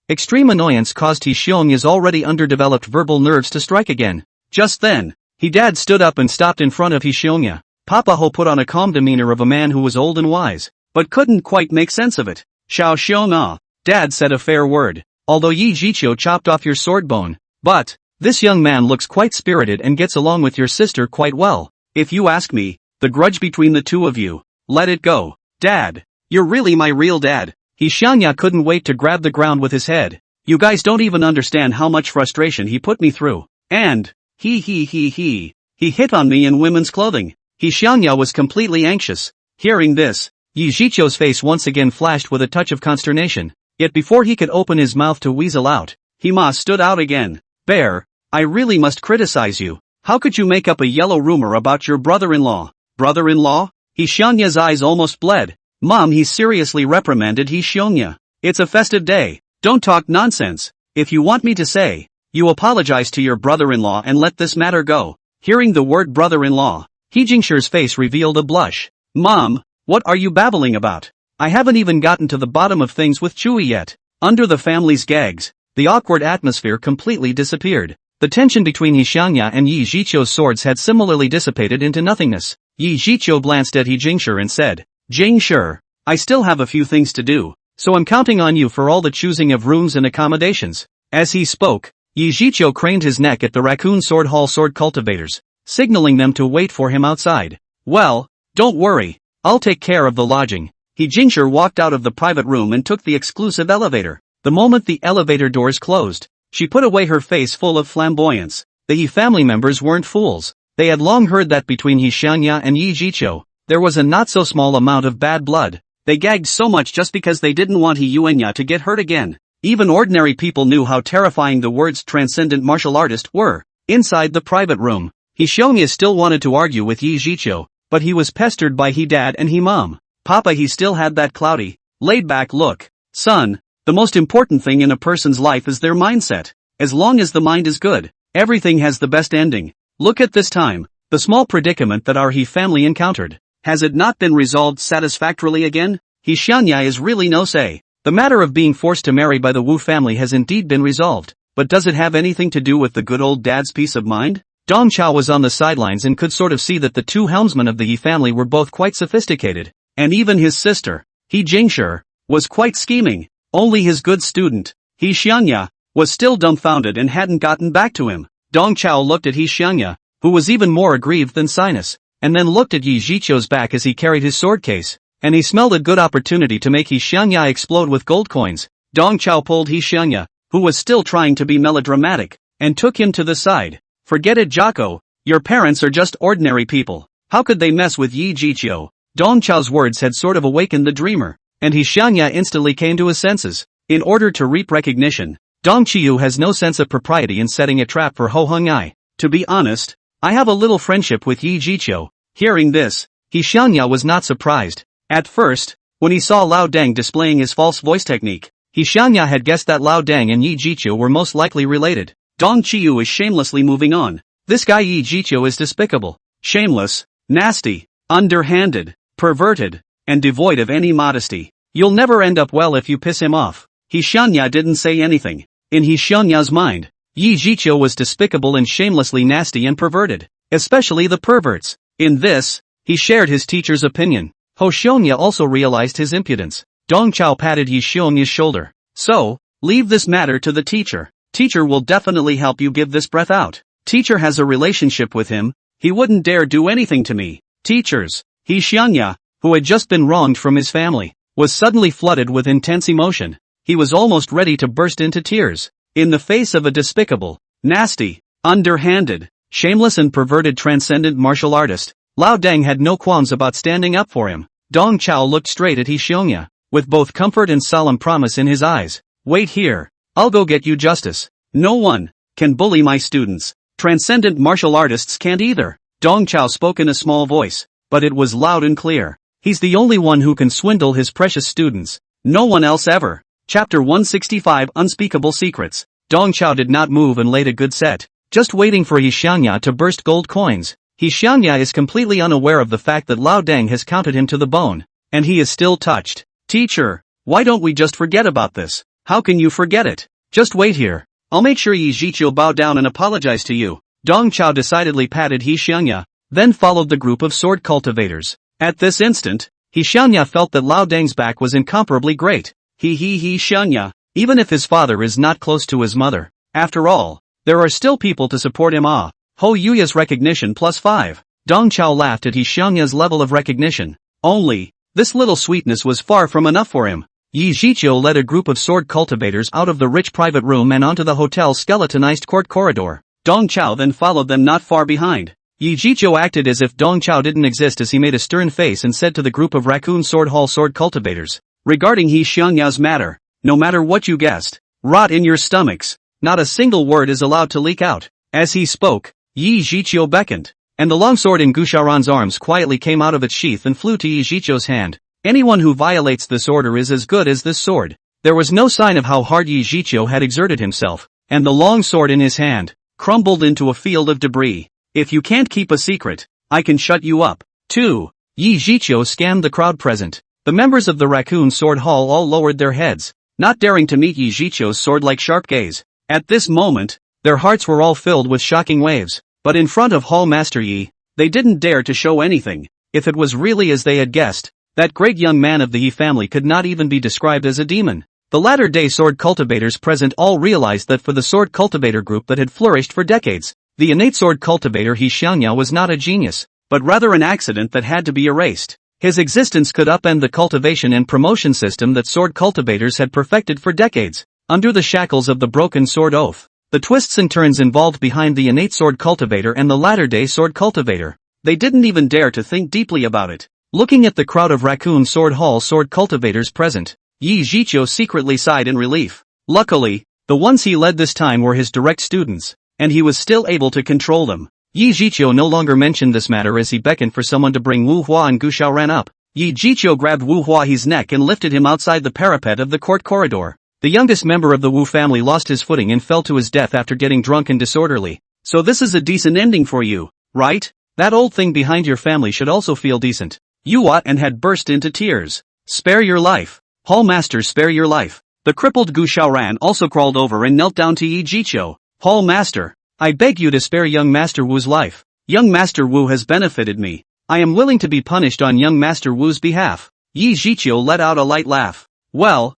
Extreme annoyance caused Xianya's already underdeveloped verbal nerves to strike again. Just then, Dad stood up and stopped in front of Xianya. Papa Ho put on a calm demeanor of a man who was old and wise, but couldn't quite make sense of it. Xiao Xiong, Dad said a fair word. Although Yi Jiqiu chopped off your sword bone, but this young man looks quite spirited and gets along with your sister quite well. If you ask me, the grudge between the two of you, let it go. Dad, you're really my real dad. Xianya couldn't wait to grab the ground with his head. You guys don't even understand how much frustration he put me through. And, he hit on me in women's clothing. Xianya was completely anxious. Hearing this, Yi Jiqiu's face once again flashed with a touch of consternation. Yet before he could open his mouth to weasel out, Hima stood out again. Bear, I really must criticize you. How could you make up a yellow rumor about your brother-in-law? Brother-in-law? Xianya's eyes almost bled. Mom, he seriously reprimanded Xianya. It's a festive day. Don't talk nonsense. If you want me to say, you apologize to your brother-in-law and let this matter go. Hearing the word brother-in-law, He Jingshi's face revealed a blush. Mom, what are you babbling about? I haven't even gotten to the bottom of things with Chui yet. Under the family's gags, the awkward atmosphere completely disappeared. The tension between Xianya and Yi Jiqiu's swords had similarly dissipated into nothingness. Yi Jiqiu glanced at He Jingshi and said, Jingshi, I still have a few things to do, so I'm counting on you for all the choosing of rooms and accommodations. As he spoke, Yi Jiqiu craned his neck at the Raccoon Sword Hall sword cultivators, signaling them to wait for him outside. Well, don't worry, I'll take care of the lodging. He Jingshi walked out of the private room and took the exclusive elevator. The moment the elevator doors closed, she put away her face full of flamboyance. The He family members weren't fools. They had long heard that between Xianya and Yi Jiqiu, there was a not so small amount of bad blood. They gagged so much just because they didn't want Yuenya to get hurt again. Even ordinary people knew how terrifying the words transcendent martial artist were. Inside the private room, Xianya still wanted to argue with Yi Jiqiu, but he was pestered by He Dad and He Mom. Papa, he still had that cloudy, laid-back look. Son, the most important thing in a person's life is their mindset. As long as the mind is good, everything has the best ending. Look at this time, the small predicament that our He family encountered. Has it not been resolved satisfactorily again? Xianya is really no say. The matter of being forced to marry by the Wu family has indeed been resolved, but does it have anything to do with the good old dad's peace of mind? Dong Chao was on the sidelines and could sort of see that the two helmsmen of the He family were both quite sophisticated, and even his sister, He Jingshi, was quite scheming. Only his good student, Xianya, was still dumbfounded and hadn't gotten back to him. Dong Chao looked at Xianya, who was even more aggrieved than Sinus, and then looked at Yi Jiqiu's back as he carried his sword case, and he smelled a good opportunity to make Xianya explode with gold coins. Dong Chao pulled Xianya, who was still trying to be melodramatic, and took him to the side. Forget it, Jocko, your parents are just ordinary people. How could they mess with Yi Jiqiu? Dong Chao's words had sort of awakened the dreamer, and Xianya instantly came to his senses. In order to reap recognition, Dong Qiu has no sense of propriety in setting a trap for Ho Hung Ai. To be honest, I have a little friendship with Yi Jiqiu. Hearing this, Xianya was not surprised. At first, when he saw Lao Deng displaying his false voice technique, He Xiangya had guessed that Lao Deng and Yi Jiqiu were most likely related. Dong Qiu is shamelessly moving on. This guy Yi Jiqiu is despicable, shameless, nasty, underhanded, perverted, and devoid of any modesty. You'll never end up well if you piss him off. He Xiangya didn't say anything. In He Xiangya's mind, Yi Jiqiu was despicable and shamelessly nasty and perverted, especially the perverts. In this, he shared his teacher's opinion. Ho Xiongya also realized his impudence. Dong Chao patted Yi Xiongya's shoulder. So, leave this matter to the teacher. Teacher will definitely help you give this breath out. Teacher has a relationship with him, he wouldn't dare do anything to me. Teachers. He Xiangya, who had just been wronged from his family, was suddenly flooded with intense emotion. He was almost ready to burst into tears. In the face of a despicable, nasty, underhanded, shameless and perverted transcendent martial artist, Lao Deng had no qualms about standing up for him. Dong Chao looked straight at He Xiongya, with both comfort and solemn promise in his eyes. Wait here. I'll go get you justice. No one can bully my students. Transcendent martial artists can't either. Dong Chao spoke in a small voice, but it was loud and clear. He's the only one who can swindle his precious students. No one else ever. Chapter 165 Unspeakable Secrets. Dong Chao did not move and laid a good set, just waiting for He Xiangya to burst gold coins. He Xiangya is completely unaware of the fact that Lao Deng has counted him to the bone, and he is still touched. Teacher, why don't we just forget about this? How can you forget it? Just wait here. I'll make sure Yi Jiqiu bow down and apologize to you. Dong Chao decidedly patted He Xiangya, then followed the group of sword cultivators. At this instant, He Xiangya felt that Lao Deng's back was incomparably great. He Xiangya, even if his father is not close to his mother. After all, there are still people to support him. Ho Yuya's recognition +5. Dong Chao laughed at He Xiangya's level of recognition. Only, this little sweetness was far from enough for him. Yi Jiqiu led a group of sword cultivators out of the rich private room and onto the hotel's skeletonized court corridor. Dong Chao then followed them not far behind. Yi Jiqiu acted as if Dong Chao didn't exist as he made a stern face and said to the group of Raccoon Sword Hall sword cultivators, regarding He Xiangya's matter, no matter what you guessed, rot in your stomachs, not a single word is allowed to leak out. As he spoke, Yi Jiqiu beckoned, and the long sword in Gu Xiaoran's arms quietly came out of its sheath and flew to Yi Jiqiu's hand. Anyone who violates this order is as good as this sword. There was no sign of how hard Yi Jiqiu had exerted himself, and the long sword in his hand crumbled into a field of debris. If you can't keep a secret, I can shut you up. 2. Yi Jiqiu scanned the crowd present. The members of the Raccoon Sword Hall all lowered their heads, not daring to meet Yi Jiqiu's sword-like sharp gaze. At this moment, their hearts were all filled with shocking waves, but in front of Hall Master Yi, they didn't dare to show anything. If it was really as they had guessed, that great young man of the Yi family could not even be described as a demon. The latter-day sword cultivators present all realized that for the sword cultivator group that had flourished for decades, the innate sword cultivator He Xiangya was not a genius, but rather an accident that had to be erased. His existence could upend the cultivation and promotion system that sword cultivators had perfected for decades. Under the shackles of the broken sword oath, the twists and turns involved behind the innate sword cultivator and the latter-day sword cultivator, they didn't even dare to think deeply about it. Looking at the crowd of Raccoon Sword Hall sword cultivators present, Yi Jiqiu secretly sighed in relief. Luckily, the ones he led this time were his direct students, and he was still able to control them. Yi Jiqiu no longer mentioned this matter as he beckoned for someone to bring Wu Hua and Gu Xiaoran up. Yi Jiqiu grabbed Wu Hua's neck and lifted him outside the parapet of the court corridor. The youngest member of the Wu family lost his footing and fell to his death after getting drunk and disorderly. So this is a decent ending for you, right? That old thing behind your family should also feel decent. Yuat and had burst into tears. Spare your life. Hall Master, spare your life. The crippled Gu Xiaoran also crawled over and knelt down to Yi Jiqiu. Hall Master, I beg you to spare young Master Wu's life. Young Master Wu has benefited me. I am willing to be punished on young Master Wu's behalf. Yi Jiqiu let out a light laugh. Well,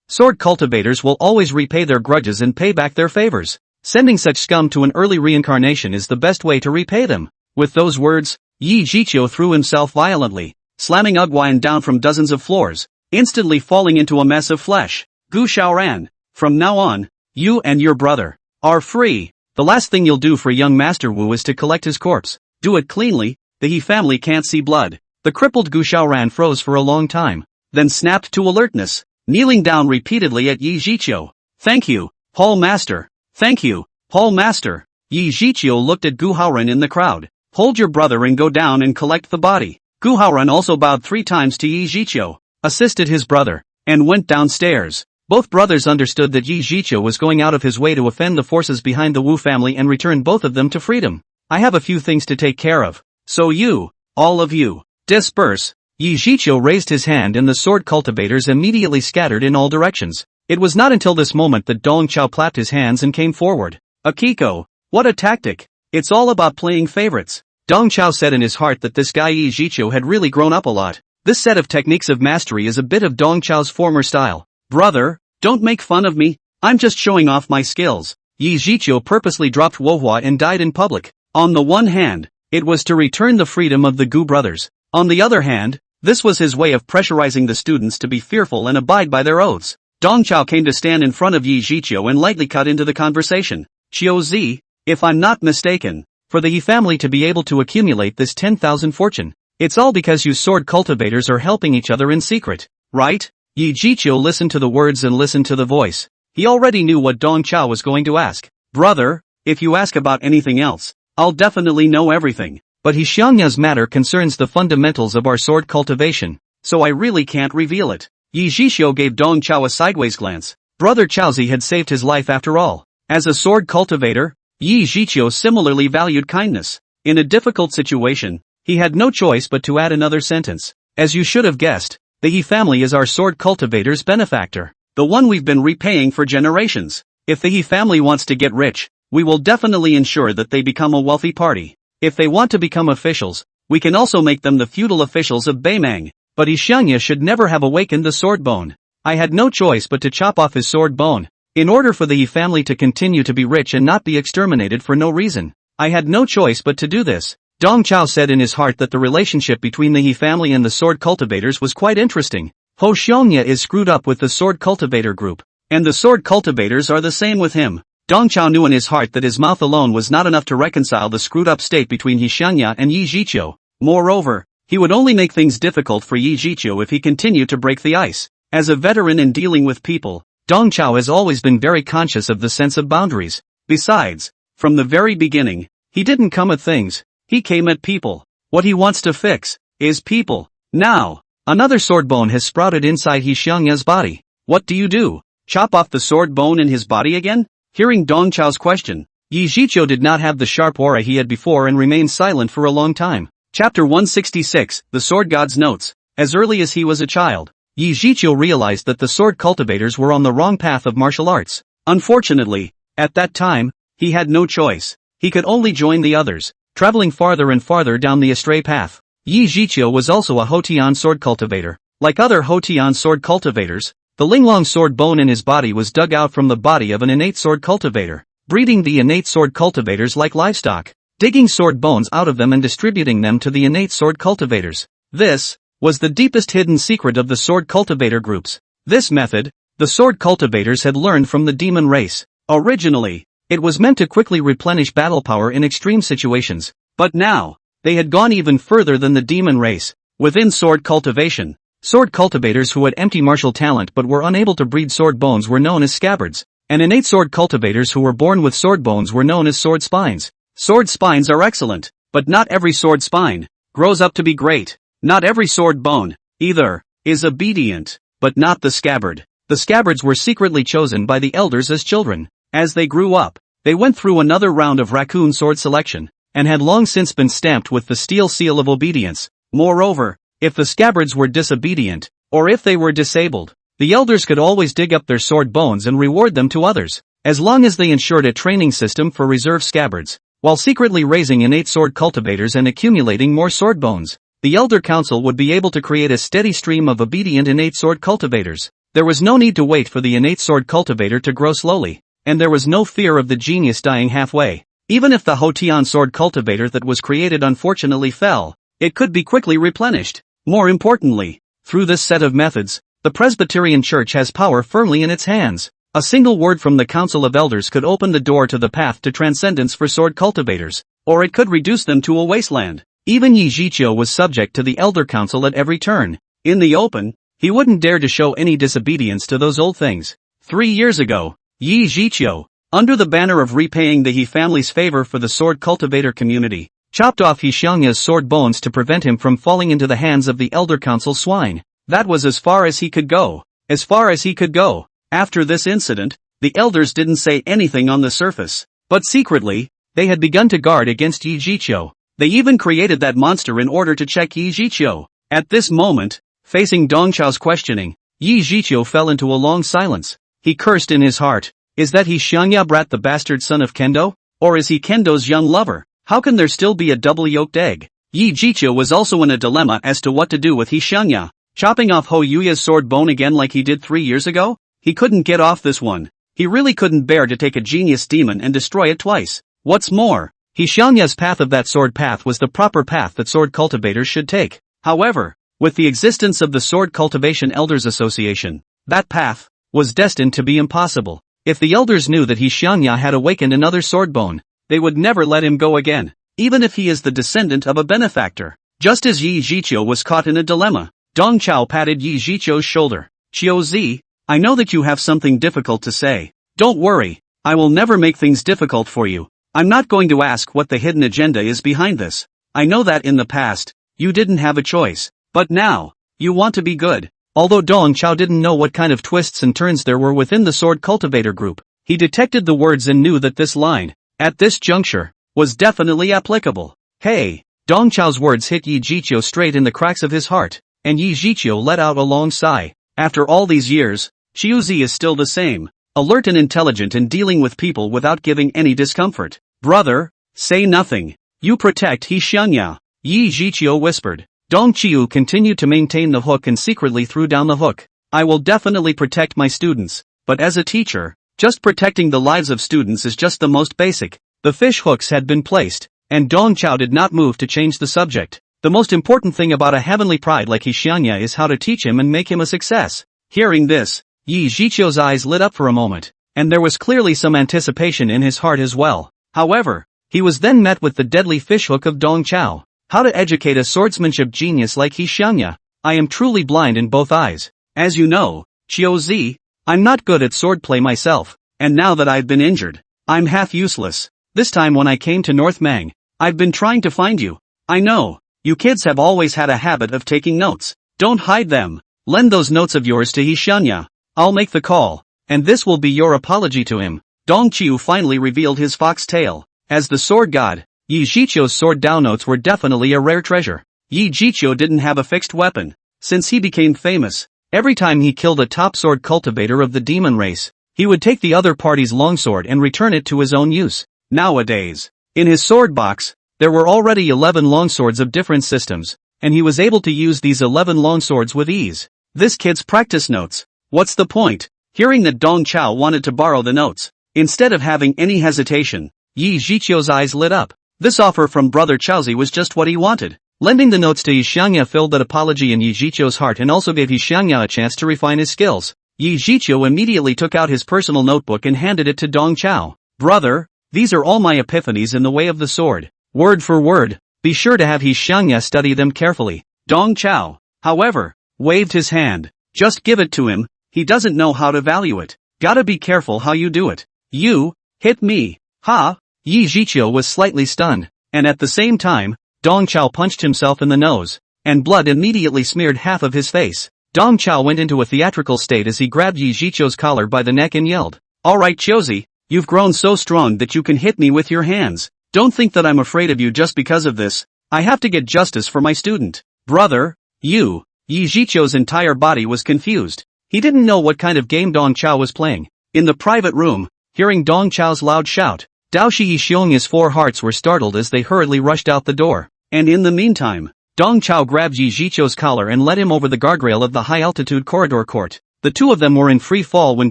sword cultivators will always repay their grudges and pay back their favors. Sending such scum to an early reincarnation is the best way to repay them. With those words, Yi Jiqiu threw himself violently, slamming Ugwan down from dozens of floors, instantly falling into a mess of flesh. Gu Xiaoran, from now on, you and your brother are free. The last thing you'll do for young Master Wu is to collect his corpse. Do it cleanly, the He family can't see blood. The crippled Gu Xiaoran froze for a long time, then snapped to alertness, kneeling down repeatedly at Yi Jiqiu. Thank you, Hall Master. Thank you, Hall Master. Yi Jiqiu looked at Gu Haoran in the crowd. Hold your brother and go down and collect the body. Gu Haoran also bowed 3 times to Yi Zhiqiu, assisted his brother, and went downstairs. Both brothers understood that Yi Zhiqiu was going out of his way to offend the forces behind the Wu family and return both of them to freedom. I have a few things to take care of. So you, all of you, disperse. Yi Zhiqiu raised his hand and the sword cultivators immediately scattered in all directions. It was not until this moment that Dong Chao clapped his hands and came forward. Akiko, what a tactic. It's all about playing favorites. Dong Chao said in his heart that this guy Yi Zhiqiu had really grown up a lot. This set of techniques of mastery is a bit of Dong Chao's former style. Brother, don't make fun of me, I'm just showing off my skills. Yi Zhiqiu purposely dropped Wohua and died in public. On the one hand, it was to return the freedom of the Gu brothers. On the other hand, this was his way of pressurizing the students to be fearful and abide by their oaths. Dong Chao came to stand in front of Yi Zhiqiu and lightly cut into the conversation. Xiao Zi, if I'm not mistaken, for the Yi family to be able to accumulate this 10,000 fortune, it's all because you sword cultivators are helping each other in secret, right? Yi Zhiqiu listened to the words and listened to the voice. He already knew what Dong Chao was going to ask. Brother, if you ask about anything else, I'll definitely know everything. But Xiangya's matter concerns the fundamentals of our sword cultivation, so I really can't reveal it. Yi Zhiqiu gave Dong Chao a sideways glance. Brother Chaozi had saved his life after all. As a sword cultivator, Yi Zhiqiu similarly valued kindness. In a difficult situation, he had no choice but to add another sentence. As you should have guessed, the Yi family is our sword cultivator's benefactor, the one we've been repaying for generations. If the Yi family wants to get rich, we will definitely ensure that they become a wealthy party. If they want to become officials, we can also make them the feudal officials of Beimang. But Xiangya should never have awakened the sword bone. I had no choice but to chop off his sword bone. In order for the Yi family to continue to be rich and not be exterminated for no reason, I had no choice but to do this. Dong Chao said in his heart that the relationship between the Yi family and the sword cultivators was quite interesting. Ho Xiangya is screwed up with the sword cultivator group, and the sword cultivators are the same with him. Dong Chao knew in his heart that his mouth alone was not enough to reconcile the screwed up state between Xiangya and Yi Zhiqiu. Moreover, he would only make things difficult for Yi Zhiqiu if he continued to break the ice. As a veteran in dealing with people, Dong Chao has always been very conscious of the sense of boundaries. Besides, from the very beginning, he didn't come at things, he came at people. What he wants to fix is people. Now, another sword bone has sprouted inside Xiangya's body. What do you do? Chop off the sword bone in his body again? Hearing Dong Chao's question, Yi Zhiqiu did not have the sharp aura he had before and remained silent for a long time. Chapter 166, The Sword God's Notes. As early as he was a child, Yi Zhiqiu realized that the sword cultivators were on the wrong path of martial arts. Unfortunately, at that time, he had no choice. He could only join the others, traveling farther and farther down the astray path. Yi Zhiqiu was also a Hotian sword cultivator. Like other Hotian sword cultivators, the Linglong sword bone in his body was dug out from the body of an innate sword cultivator, breeding the innate sword cultivators like livestock, digging sword bones out of them and distributing them to the innate sword cultivators. This was the deepest hidden secret of the sword cultivator groups. This method, the sword cultivators had learned from the demon race. Originally, it was meant to quickly replenish battle power in extreme situations, but now, they had gone even further than the demon race. Within sword cultivation, sword cultivators who had empty martial talent but were unable to breed sword bones were known as scabbards, and innate sword cultivators who were born with sword bones were known as sword spines. Sword spines are excellent, but not every sword spine grows up to be great. Not every sword bone, either, is obedient, but not the scabbard. The scabbards were secretly chosen by the elders as children. As they grew up, they went through another round of raccoon sword selection, and had long since been stamped with the steel seal of obedience. Moreover, if the scabbards were disobedient, or if they were disabled, the elders could always dig up their sword bones and reward them to others, as long as they ensured a training system for reserve scabbards, while secretly raising innate sword cultivators and accumulating more sword bones. The Elder Council would be able to create a steady stream of obedient innate sword cultivators. There was no need to wait for the innate sword cultivator to grow slowly, and there was no fear of the genius dying halfway. Even if the Hotian sword cultivator that was created unfortunately fell, it could be quickly replenished. More importantly, through this set of methods, the Presbyterian Church has power firmly in its hands. A single word from the Council of Elders could open the door to the path to transcendence for sword cultivators, or it could reduce them to a wasteland. Even Yi Zhiqiu was subject to the Elder Council at every turn. In the open, he wouldn't dare to show any disobedience to those old things. 3 years ago, Yi Zhiqiu, under the banner of repaying the He family's favor for the sword cultivator community, chopped off Xiangya's sword bones to prevent him from falling into the hands of the Elder Council swine. That was as far as he could go. As far as he could go. After this incident, the elders didn't say anything on the surface. But secretly, they had begun to guard against Yi Jiqiu. They even created that monster in order to check Yi Jiqiu. At this moment, facing Dong Chao's questioning, Yi Jiqiu fell into a long silence. He cursed in his heart. Is that he Xiangya brat, the bastard son of Kendo? Or is he Kendo's young lover? How can there still be a double-yolked egg? Yi Jiqiu was also in a dilemma as to what to do with Xiangya. Chopping off Ho Yuya's sword bone again like he did 3 years ago? He couldn't get off this one. He really couldn't bear to take a genius demon and destroy it twice. What's more, Xiangya's path of that sword path was the proper path that sword cultivators should take. However, with the existence of the Sword Cultivation Elders Association, that path was destined to be impossible. If the elders knew that Xiangya had awakened another sword bone, they would never let him go again, even if he is the descendant of a benefactor. Just as Yi Jiqiu was caught in a dilemma, Dong Chao patted Yi Jiqiu's shoulder. Qiu Zi, I know that you have something difficult to say. Don't worry, I will never make things difficult for you. I'm not going to ask what the hidden agenda is behind this. I know that in the past, you didn't have a choice, but now, you want to be good. Although Dong Chao didn't know what kind of twists and turns there were within the sword cultivator group, he detected the words and knew that this line, at this juncture, was definitely applicable. Hey! Dong Chao's words hit Yi Jiqiu straight in the cracks of his heart, and Yi Jiqiu let out a long sigh. After all these years, Qiu Zi is still the same, alert and intelligent in dealing with people without giving any discomfort. Brother, say nothing. You protect Xiangya, Yi Jiqiu whispered. Dong Qiu continued to maintain the hook and secretly threw down the hook. I will definitely protect my students, but as a teacher, just protecting the lives of students is just the most basic. The fish hooks had been placed, and Dong Chao did not move to change the subject. The most important thing about a heavenly pride like Xiangya is how to teach him and make him a success. Hearing this, Yi Jiqiu's eyes lit up for a moment, and there was clearly some anticipation in his heart as well. However, he was then met with the deadly fishhook of Dong Chao. How to educate a swordsmanship genius like Xiangya? I am truly blind in both eyes. As you know, Qiu Zi, I'm not good at swordplay myself, and now that I've been injured, I'm half useless. This time when I came to North Mang, I've been trying to find you. I know, you kids have always had a habit of taking notes. Don't hide them. Lend those notes of yours to Xiangya. I'll make the call, and this will be your apology to him. Dong Qiu finally revealed his fox tail. As the sword god, Yi Jiqiu's sword Dao notes were definitely a rare treasure. Yi Jiqiu didn't have a fixed weapon. Since he became famous, every time he killed a top sword cultivator of the demon race, he would take the other party's longsword and return it to his own use. Nowadays, in his sword box, there were already 11 longswords of different systems, and he was able to use these 11 longswords with ease. This kid's practice notes. What's the point? Hearing that Dong Chao wanted to borrow the notes, instead of having any hesitation, Yi Jiqiu's eyes lit up. This offer from Brother Chaozi was just what he wanted. Lending the notes to Xiangya filled that apology in Yi Jiqiu's heart and also gave Xiangya a chance to refine his skills. Yi Jiqiu immediately took out his personal notebook and handed it to Dong Chao. Brother, these are all my epiphanies in the way of the sword. Word for word, be sure to have Xiangya study them carefully. Dong Chao, however, waved his hand. Just give it to him, he doesn't know how to value it. Gotta be careful how you do it. You, hit me. Ha! Yi Jiqiu was slightly stunned, and at the same time, Dong Chao punched himself in the nose, and blood immediately smeared half of his face. Dong Chao went into a theatrical state as he grabbed Yi Jiqiu's collar by the neck and yelled, Alright Qiuzi, you've grown so strong that you can hit me with your hands. Don't think that I'm afraid of you just because of this. I have to get justice for my student. Brother, you. Yi Jiqiu's entire body was confused. He didn't know what kind of game Dong Chao was playing. In the private room, hearing Dong Chao's loud shout, Dao Shi Xiong's 4 hearts were startled as they hurriedly rushed out the door. And in the meantime, Dong Chao grabbed Yi Jiqiu's collar and led him over the guardrail of the high-altitude corridor court. The two of them were in free fall when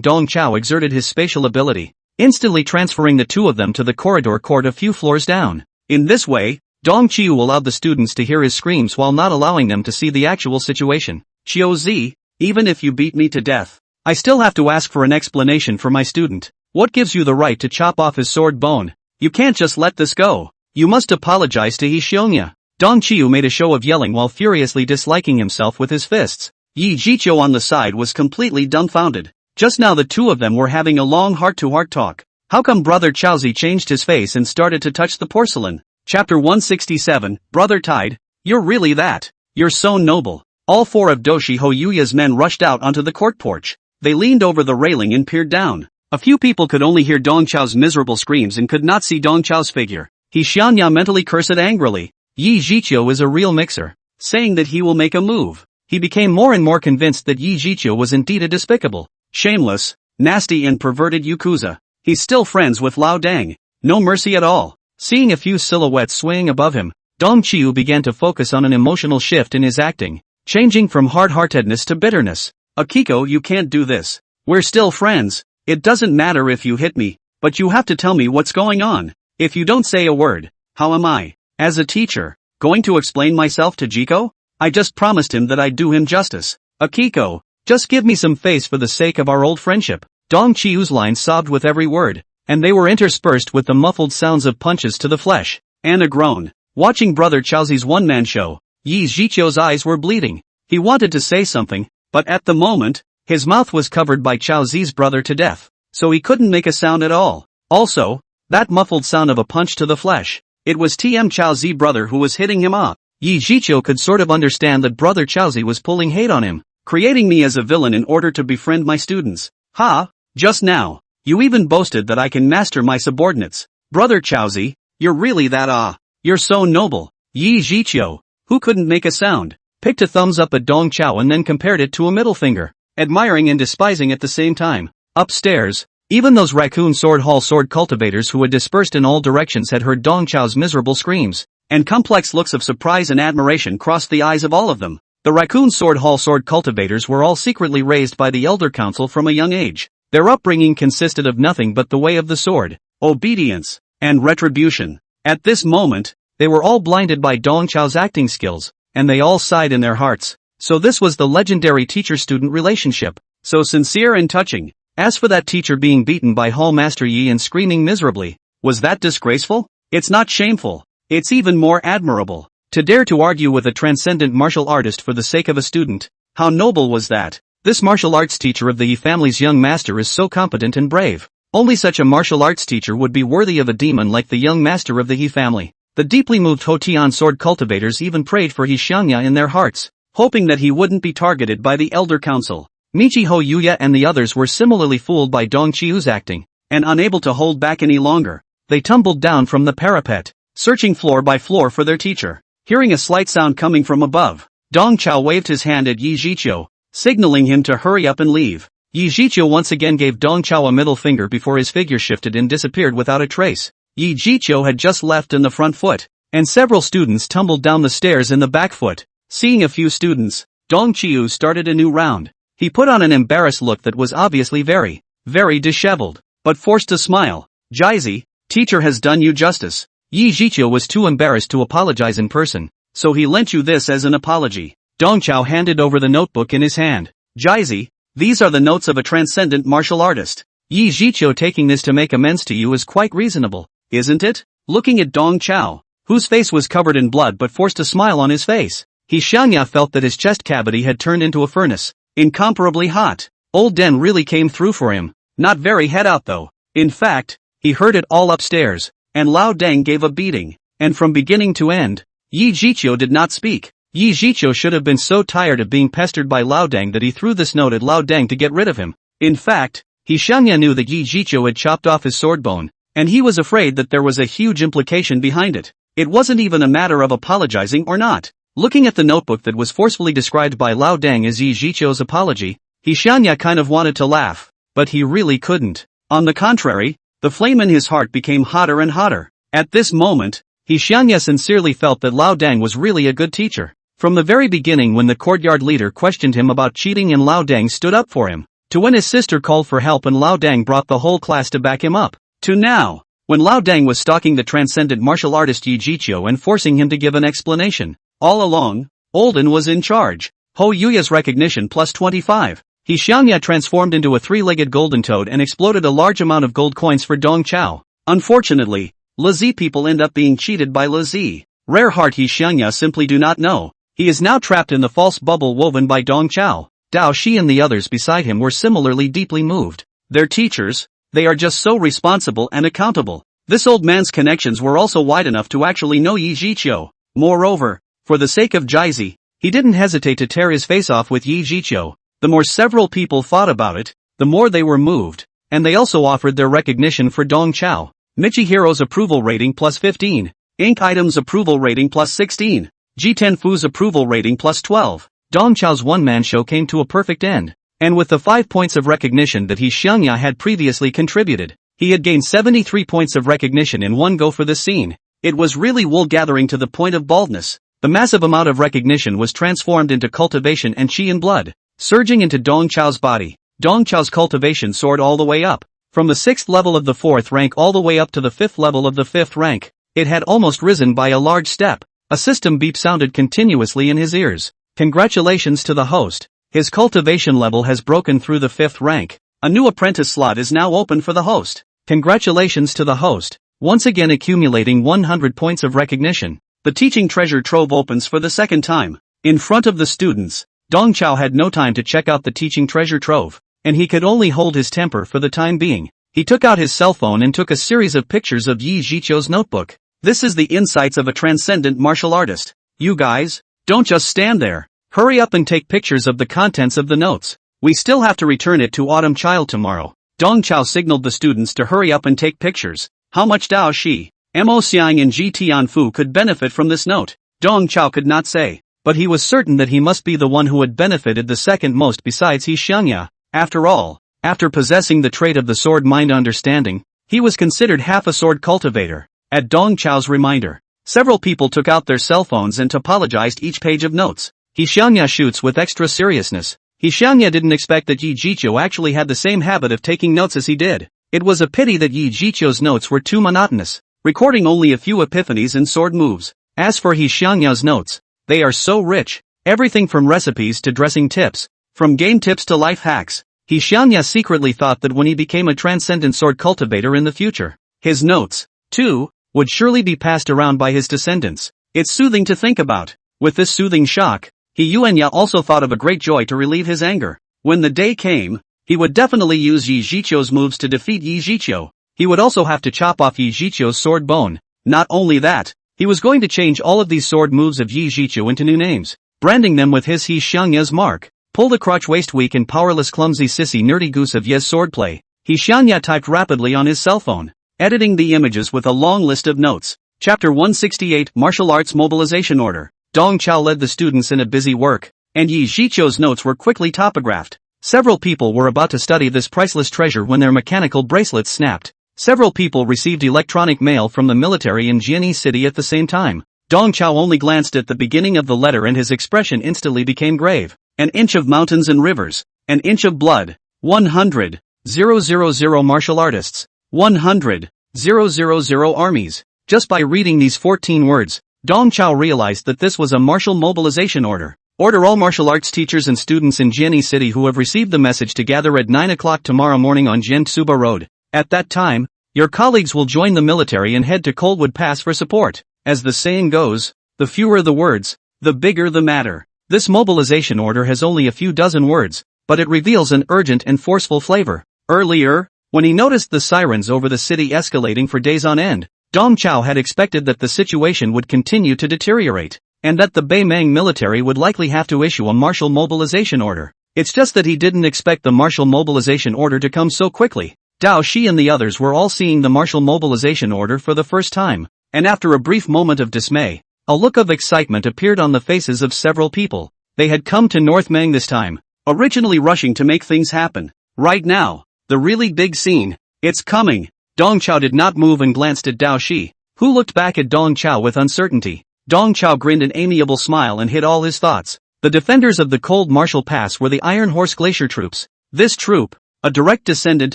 Dong Chao exerted his spatial ability, instantly transferring the two of them to the corridor court a few floors down. In this way, Dong Qiu allowed the students to hear his screams while not allowing them to see the actual situation. Qiu Zi, even if you beat me to death, I still have to ask for an explanation for my student. What gives you the right to chop off his sword bone? You can't just let this go. You must apologize to Xiangya. Dong Qiu made a show of yelling while furiously disliking himself with his fists. Yi Jiqiu on the side was completely dumbfounded. Just now the two of them were having a long heart-to-heart talk. How come Brother Chaozi changed his face and started to touch the porcelain? Chapter 167, Brother Tide, you're really that. You're so noble. All four of Doshi Hoyuya's men rushed out onto the court porch. They leaned over the railing and peered down. A few people could only hear Dong Chao's miserable screams and could not see Dong Chao's figure. He Xianya mentally cursed angrily. Yi Zhiqiu is a real mixer, saying that he will make a move. He became more and more convinced that Yi Zhiqiu was indeed a despicable, shameless, nasty and perverted Yakuza. He's still friends with Lao Dang. No mercy at all. Seeing a few silhouettes swaying above him, Dong Qiu began to focus on an emotional shift in his acting, changing from hard-heartedness to bitterness. Akiko, you can't do this. We're still friends. It doesn't matter if you hit me, but you have to tell me what's going on. If you don't say a word, how am I, as a teacher, going to explain myself to Jiko? I just promised him that I'd do him justice. Akiko, just give me some face for the sake of our old friendship. Dong Qiu's lines sobbed with every word, and they were interspersed with the muffled sounds of punches to the flesh, and a groan. Watching Brother Chaozi's one-man show, Yi Zhiqiu's eyes were bleeding. He wanted to say something, but at the moment, his mouth was covered by Chaozi's brother to death, so he couldn't make a sound at all. Also, that muffled sound of a punch to the flesh. It was TM Chaozi brother who was hitting him up. Yi Zhiqiu could sort of understand that Brother Chaozi was pulling hate on him, creating me as a villain in order to befriend my students. Ha! Just now, you even boasted that I can master my subordinates. Brother Chaozi, you're really that you're so noble. Yi Zhiqiu, who couldn't make a sound, picked a thumbs up at Dong Chao and then compared it to a middle finger, admiring and despising at the same time. Upstairs, even those raccoon sword hall sword cultivators who had dispersed in all directions had heard Dong Chao's miserable screams, and complex looks of surprise and admiration crossed the eyes of all of them. The raccoon sword hall sword cultivators were all secretly raised by the Elder Council from a young age. Their upbringing consisted of nothing but the way of the sword, obedience, and retribution. At this moment, they were all blinded by Dong Chao's acting skills, and they all sighed in their hearts. So this was the legendary teacher-student relationship, so sincere and touching. As for that teacher being beaten by Hall Master Yi and screaming miserably, was that disgraceful? It's not shameful. It's even more admirable. To dare to argue with a transcendent martial artist for the sake of a student, how noble was that? This martial arts teacher of the Yi family's young master is so competent and brave. Only such a martial arts teacher would be worthy of a demon like the young master of the Yi family. The deeply moved Hotian sword cultivators even prayed for He Xiangya in their hearts, hoping that he wouldn't be targeted by the Elder Council. Michi Hoyuya and the others were similarly fooled by Dong Qiu's acting, and unable to hold back any longer, they tumbled down from the parapet, searching floor by floor for their teacher. Hearing a slight sound coming from above, Dong Chao waved his hand at Yi Zhiqiu, signaling him to hurry up and leave. Yi Zhiqiu once again gave Dong Chao a middle finger before his figure shifted and disappeared without a trace. Yi Zhiqiu had just left in the front foot, and several students tumbled down the stairs in the back foot. Seeing a few students, Dong Qiu started a new round. He put on an embarrassed look that was obviously very, very disheveled, but forced a smile. Jizi, teacher has done you justice. Yi Zhiqiu was too embarrassed to apologize in person, so he lent you this as an apology. Dong Chao handed over the notebook in his hand. Jizi, these are the notes of a transcendent martial artist. Yi Zhiqiu taking this to make amends to you is quite reasonable, isn't it? Looking at Dong Chao, whose face was covered in blood but forced a smile on his face, He Xiangya felt that his chest cavity had turned into a furnace, incomparably hot. Old Den really came through for him, not very head out though. In fact, he heard it all upstairs, and Lao Deng gave a beating, and from beginning to end, Yi Zhiqiu did not speak. Yi Zhiqiu should have been so tired of being pestered by Lao Deng that he threw this note at Lao Deng to get rid of him. In fact, He Xiangya knew that Yi Zhiqiu had chopped off his sword bone, and he was afraid that there was a huge implication behind it. It wasn't even a matter of apologizing or not. Looking at the notebook that was forcefully described by Lao Deng as Yi Zhiqiu's apology, He Xiangya kind of wanted to laugh, but he really couldn't. On the contrary, the flame in his heart became hotter and hotter. At this moment, He Xiangya sincerely felt that Lao Deng was really a good teacher. From the very beginning when the courtyard leader questioned him about cheating and Lao Deng stood up for him, to when his sister called for help and Lao Deng brought the whole class to back him up, to now, when Lao Deng was stalking the transcendent martial artist Yi Zhiqiu and forcing him to give an explanation. All along, Olden was in charge. Ho Yuya's recognition plus 25. He Xiangya transformed into a three-legged golden toad and exploded a large amount of gold coins for Dong Chao. Unfortunately, Lazi people end up being cheated by Lazi. Rare heart He Xiangya simply do not know. He is now trapped in the false bubble woven by Dong Chao. Dao Shi and the others beside him were similarly deeply moved. Their teachers, they are just so responsible and accountable. This old man's connections were also wide enough to actually know Yi Jiqiu. Moreover, for the sake of Jizi, he didn't hesitate to tear his face off with Yi Jiqiu. The more several people thought about it, the more they were moved, and they also offered their recognition for Dong Chao. Michihiro's approval rating plus 15, Ink Item's approval rating plus 16, G10 Fu's approval rating plus 12. Dong Chao's one-man show came to a perfect end, and with the 5 points of recognition that He Xiangya had previously contributed, he had gained 73 points of recognition in one go for this scene. It was really wool gathering to the point of baldness. The massive amount of recognition was transformed into cultivation and qi and blood, surging into Dong Chao's body. Dong Chao's cultivation soared all the way up, from the 6th level of the 4th rank all the way up to the 5th level of the 5th rank. It had almost risen by a large step. A system beep sounded continuously in his ears. Congratulations to the host. His cultivation level has broken through the 5th rank. A new apprentice slot is now open for the host. Congratulations to the host. Once again accumulating 100 points of recognition. The teaching treasure trove opens for the second time. In front of the students, Dong Chao had no time to check out the teaching treasure trove, and he could only hold his temper for the time being. He took out his cell phone and took a series of pictures of Yi Jiqiu's notebook. This is the insights of a transcendent martial artist. You guys, don't just stand there. Hurry up and take pictures of the contents of the notes. We still have to return it to Autumn Child tomorrow. Dong Chao signaled the students to hurry up and take pictures. How much Dao Shi, Mo Xiang and Ji Tianfu could benefit from this note, Dong Chao could not say, but he was certain that he must be the one who had benefited the second most besides He Xiangya. After all, after possessing the trait of the sword mind understanding, he was considered half a sword cultivator. At Dong Chao's reminder, several people took out their cell phones and topologized each page of notes. He Xiangya shoots with extra seriousness. He Xiangya didn't expect that Yi Jiqiu actually had the same habit of taking notes as he did. It was a pity that Yi Jiqiu's notes were too monotonous, recording only a few epiphanies and sword moves. As for He Xiangya's notes, they are so rich. Everything from recipes to dressing tips, from game tips to life hacks. He Xiangya secretly thought that when he became a transcendent sword cultivator in the future, his notes, too, would surely be passed around by his descendants. It's soothing to think about. With this soothing shock, He Yuanya also thought of a great joy to relieve his anger. When the day came, he would definitely use Yi Jiqiu's moves to defeat Yi Jiqiu. He would also have to chop off Yi Jiqiu's sword bone. Not only that, he was going to change all of these sword moves of Yi Jiqiu into new names, branding them with his He Xiangya's mark. Pull the crotch waist weak and powerless clumsy sissy nerdy goose of Ye's swordplay. He Xiangya typed rapidly on his cell phone, editing the images with a long list of notes. Chapter 168 Martial Arts Mobilization Order. Dong Chao led the students in a busy work, and Yi Jiqiu's notes were quickly topographed. Several people were about to study this priceless treasure when their mechanical bracelets snapped. Several people received electronic mail from the military in Jiani City at the same time. Dong Chao only glanced at the beginning of the letter and his expression instantly became grave. An inch of mountains and rivers, an inch of blood, 100, 000 martial artists, 100, 000 armies. Just by reading these 14 words, Dong Chao realized that this was a martial mobilization order. Order all martial arts teachers and students in Jiani City who have received the message to gather at 9 o'clock tomorrow morning on Jiantsuba Road. At that time, your colleagues will join the military and head to Coldwood Pass for support. As the saying goes, the fewer the words, the bigger the matter. This mobilization order has only a few dozen words, but it reveals an urgent and forceful flavor. Earlier, when he noticed the sirens over the city escalating for days on end, Dong Chao had expected that the situation would continue to deteriorate, and that the Beimang military would likely have to issue a martial mobilization order. It's just that he didn't expect the martial mobilization order to come so quickly. Dao Shi and the others were all seeing the martial mobilization order for the first time, and after a brief moment of dismay, a look of excitement appeared on the faces of several people. They had come to North Mang this time, originally rushing to make things happen. Right now, the really big scene, it's coming. Dong Chao did not move and glanced at Dao Shi, who looked back at Dong Chao with uncertainty. Dong Chao grinned an amiable smile and hid all his thoughts. The defenders of the Cold Martial Pass were the Iron Horse Glacier troops. This troop, a direct descendant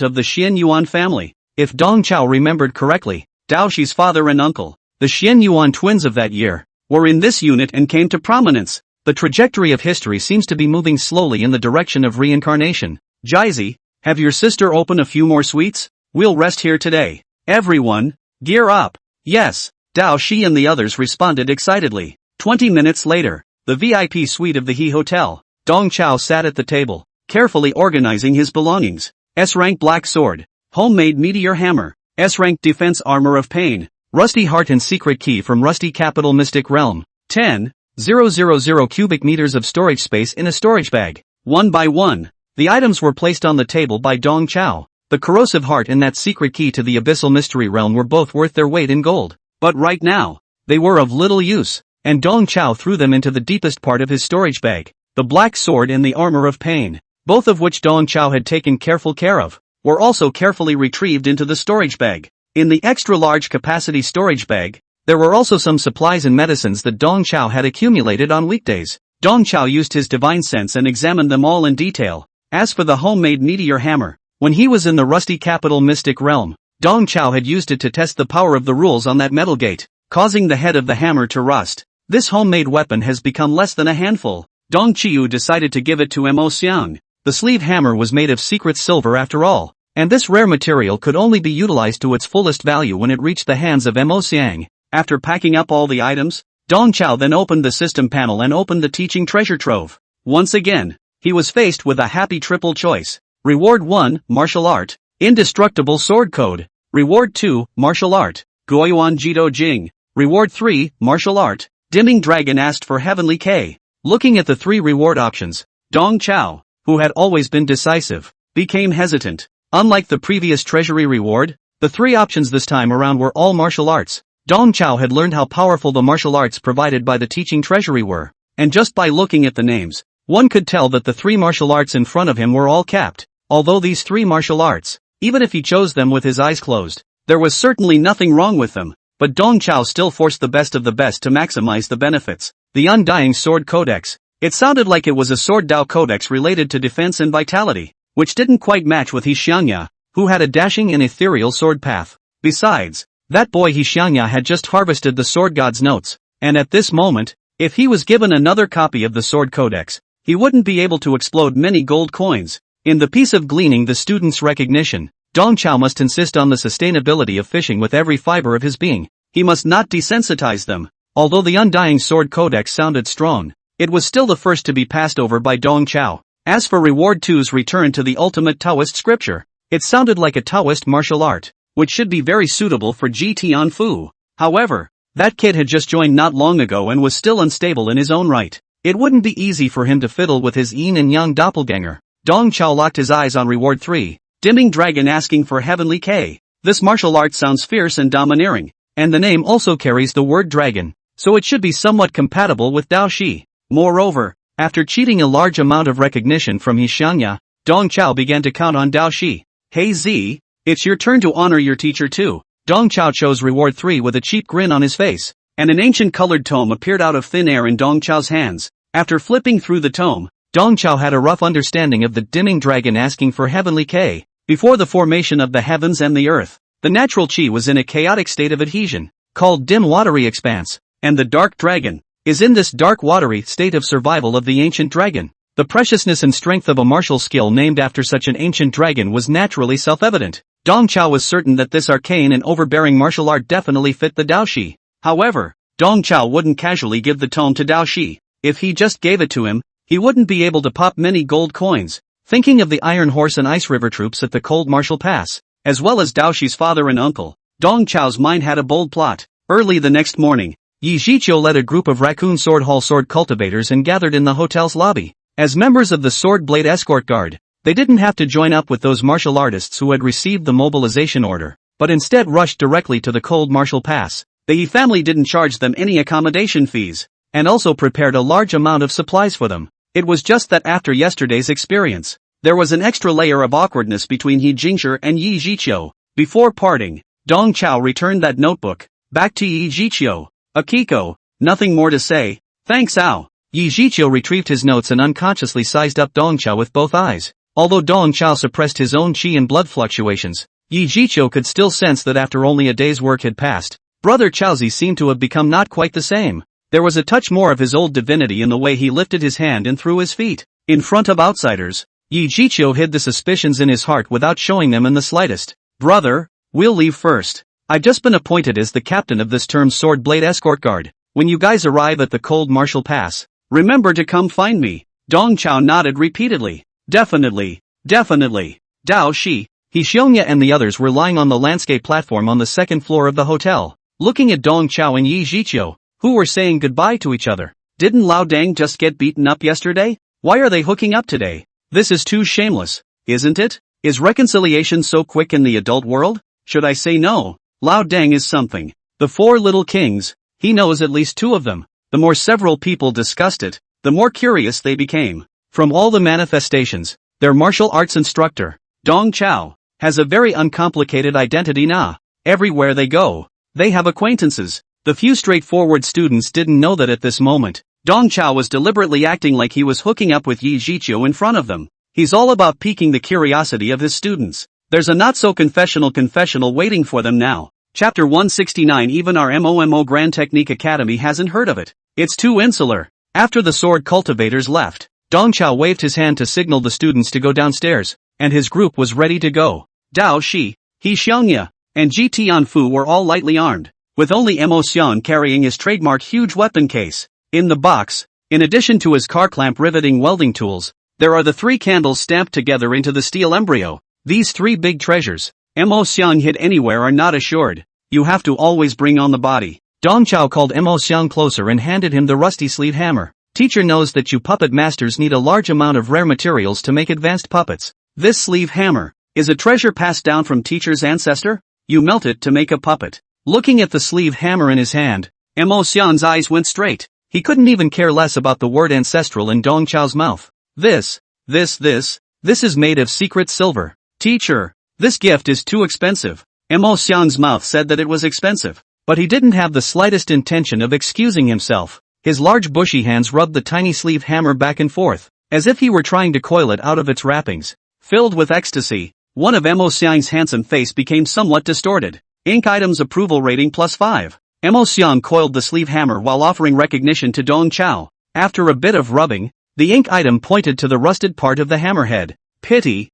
of the Xian Yuan family. If Dong Chao remembered correctly, Dao Shi's father and uncle, the Xian Yuan twins of that year, were in this unit and came to prominence. The trajectory of history seems to be moving slowly in the direction of reincarnation. Jizi, have your sister open a few more sweets? We'll rest here today. Everyone, gear up. Yes, Dao Shi and the others responded excitedly. 20 minutes later, the VIP suite of the He Hotel. Dong Chao sat at the table, carefully organizing his belongings. S-rank black sword, homemade meteor hammer, S-rank defense armor of pain. Rusty heart and secret key from Rusty Capital Mystic Realm. 10,000 cubic meters of storage space in a storage bag. One by one, the items were placed on the table by Dong Chao. The corrosive heart and that secret key to the abyssal mystery realm were both worth their weight in gold. But right now, they were of little use, and Dong Chao threw them into the deepest part of his storage bag. The black sword and the armor of pain, both of which Dong Chao had taken careful care of, were also carefully retrieved into the storage bag. In the extra-large capacity storage bag, there were also some supplies and medicines that Dong Chao had accumulated on weekdays. Dong Chao used his divine sense and examined them all in detail. As for the homemade meteor hammer, when he was in the Rusty Capital Mystic Realm, Dong Chao had used it to test the power of the rules on that metal gate, causing the head of the hammer to rust. This homemade weapon has become less than a handful. Dong Qiu decided to give it to Mo Xiang. The sleeve hammer was made of secret silver after all, and this rare material could only be utilized to its fullest value when it reached the hands of Mo Xiang. After packing up all the items, Dong Chao then opened the system panel and opened the teaching treasure trove. Once again, he was faced with a happy triple choice. Reward 1, Martial Art, Indestructible Sword Code. Reward 2, Martial Art, Guoyuan Jido Jing. Reward 3, Martial Art, Dimming Dragon asked for Heavenly K. Looking at the three reward options, Dong Chao, who had always been decisive, became hesitant. Unlike the previous treasury reward, the three options this time around were all martial arts. Dong Chao had learned how powerful the martial arts provided by the teaching treasury were, and just by looking at the names, one could tell that the three martial arts in front of him were all capped. Although these three martial arts, even if he chose them with his eyes closed, there was certainly nothing wrong with them, but Dong Chao still forced the best of the best to maximize the benefits. The Undying Sword Codex. It sounded like it was a Sword Dao Codex related to defense and vitality, which didn't quite match with Xiangya, who had a dashing and ethereal sword path. Besides, that boy Xiangya had just harvested the Sword God's notes, and at this moment, if he was given another copy of the Sword Codex, he wouldn't be able to explode many gold coins. In the piece of gleaning the student's recognition, Dong Chao must insist on the sustainability of fishing with every fiber of his being. He must not desensitize them. Although the Undying Sword Codex sounded strong, it was still the first to be passed over by Dong Chao. As for Reward 2's return to the ultimate Taoist scripture, it sounded like a Taoist martial art, which should be very suitable for Ji Tianfu. However, that kid had just joined not long ago and was still unstable in his own right. It wouldn't be easy for him to fiddle with his yin and yang doppelganger. Dong Chao locked his eyes on Reward 3, Dimming Dragon asking for Heavenly K. This martial art sounds fierce and domineering, and the name also carries the word dragon, so it should be somewhat compatible with Dao Shi. Moreover, after cheating a large amount of recognition from Xiangya, Dong Chao began to count on Dao Shi. Hey Z, it's your turn to honor your teacher too. Dong Chao chose Reward 3 with a cheap grin on his face, and an ancient colored tome appeared out of thin air in Dong Chao's hands. After flipping through the tome, Dong Chao had a rough understanding of the Dimming Dragon asking for Heavenly K. Before the formation of the heavens and the earth, the natural chi was in a chaotic state of adhesion, called dim watery expanse, and the dark dragon is in this dark watery state of survival of the ancient dragon. The preciousness and strength of a martial skill named after such an ancient dragon was naturally self-evident. Dong Chao was certain that this arcane and overbearing martial art definitely fit the Dao Shi. However, Dong Chao wouldn't casually give the tome to Dao Shi. If he just gave it to him, he wouldn't be able to pop many gold coins. Thinking of the Iron Horse and Ice River troops at the Cold Martial Pass, as well as Dao Shi's father and uncle, Dong Chao's mind had a bold plot. Early the next morning, Yi Zhiqiu led a group of Raccoon Sword Hall sword cultivators and gathered in the hotel's lobby. As members of the Sword Blade Escort Guard, they didn't have to join up with those martial artists who had received the mobilization order, but instead rushed directly to the Cold Martial Pass. The Yi family didn't charge them any accommodation fees, and also prepared a large amount of supplies for them. It was just that after yesterday's experience, there was an extra layer of awkwardness between He Jingshi and Yi Zhiqiu. Before parting, Dong Chao returned that notebook back to Yi Zhiqiu. Akiko, nothing more to say, thanks Ao. Yi Zhiqiu retrieved his notes and unconsciously sized up Dong Chao with both eyes. Although Dong Chao suppressed his own chi and blood fluctuations, Yi Zhiqiu could still sense that after only a day's work had passed, Brother Chaozi seemed to have become not quite the same. There was a touch more of his old divinity in the way he lifted his hand and threw his feet. In front of outsiders, Yi Zhiqiu hid the suspicions in his heart without showing them in the slightest. Brother, we'll leave first. I've just been appointed as the captain of this term's Sword Blade Escort Guard. When you guys arrive at the Cold Martial Pass, remember to come find me. Dong Chao nodded repeatedly. Definitely, definitely. Dao Shi, He Xiongya and the others were lying on the landscape platform on the second floor of the hotel, looking at Dong Chao and Yi Zhiqiu, who were saying goodbye to each other. Didn't Lao Dang just get beaten up yesterday? Why are they hooking up today? This is too shameless, isn't it? Is reconciliation so quick in the adult world? Should I say no? Lao Dang is something. The four little kings, he knows at least two of them. The more several people discussed it, the more curious they became. From all the manifestations, their martial arts instructor, Dong Chao, has a very uncomplicated identity now. Everywhere they go, they have acquaintances. The few straightforward students didn't know that at this moment, Dong Chao was deliberately acting like he was hooking up with Yi Zhiqiu in front of them. He's all about piquing the curiosity of his students. There's a not-so-confessional waiting for them now. Chapter 169. Even our MOMO Grand Technique Academy hasn't heard of it. It's too insular. After the sword cultivators left, Dong Chao waved his hand to signal the students to go downstairs, and his group was ready to go. Dao Shi, He Xiongya, and Ji Tianfu were all lightly armed, with only Mo Xian carrying his trademark huge weapon case. In the box, in addition to his car clamp riveting welding tools, there are the three candles stamped together into the steel embryo. These three big treasures, Mo Xian hid anywhere are not assured. You have to always bring on the body. Dong Chao called Mo Xian closer and handed him the rusty sleeve hammer. Teacher knows that you puppet masters need a large amount of rare materials to make advanced puppets. This sleeve hammer is a treasure passed down from teacher's ancestor. You melt it to make a puppet. Looking at the sleeve hammer in his hand, Mo Xian's eyes went straight. He couldn't even care less about the word ancestral in Dong Chao's mouth. This is made of secret silver. Teacher, this gift is too expensive. Mo Xian's mouth said that it was expensive, but he didn't have the slightest intention of excusing himself. His large bushy hands rubbed the tiny sleeve hammer back and forth, as if he were trying to coil it out of its wrappings. Filled with ecstasy, one of Mo Xian's handsome face became somewhat distorted. Ink items approval rating +5. Mo Xian coiled the sleeve hammer while offering recognition to Dong Chao. After a bit of rubbing, the ink item pointed to the rusted part of the hammerhead. Pity.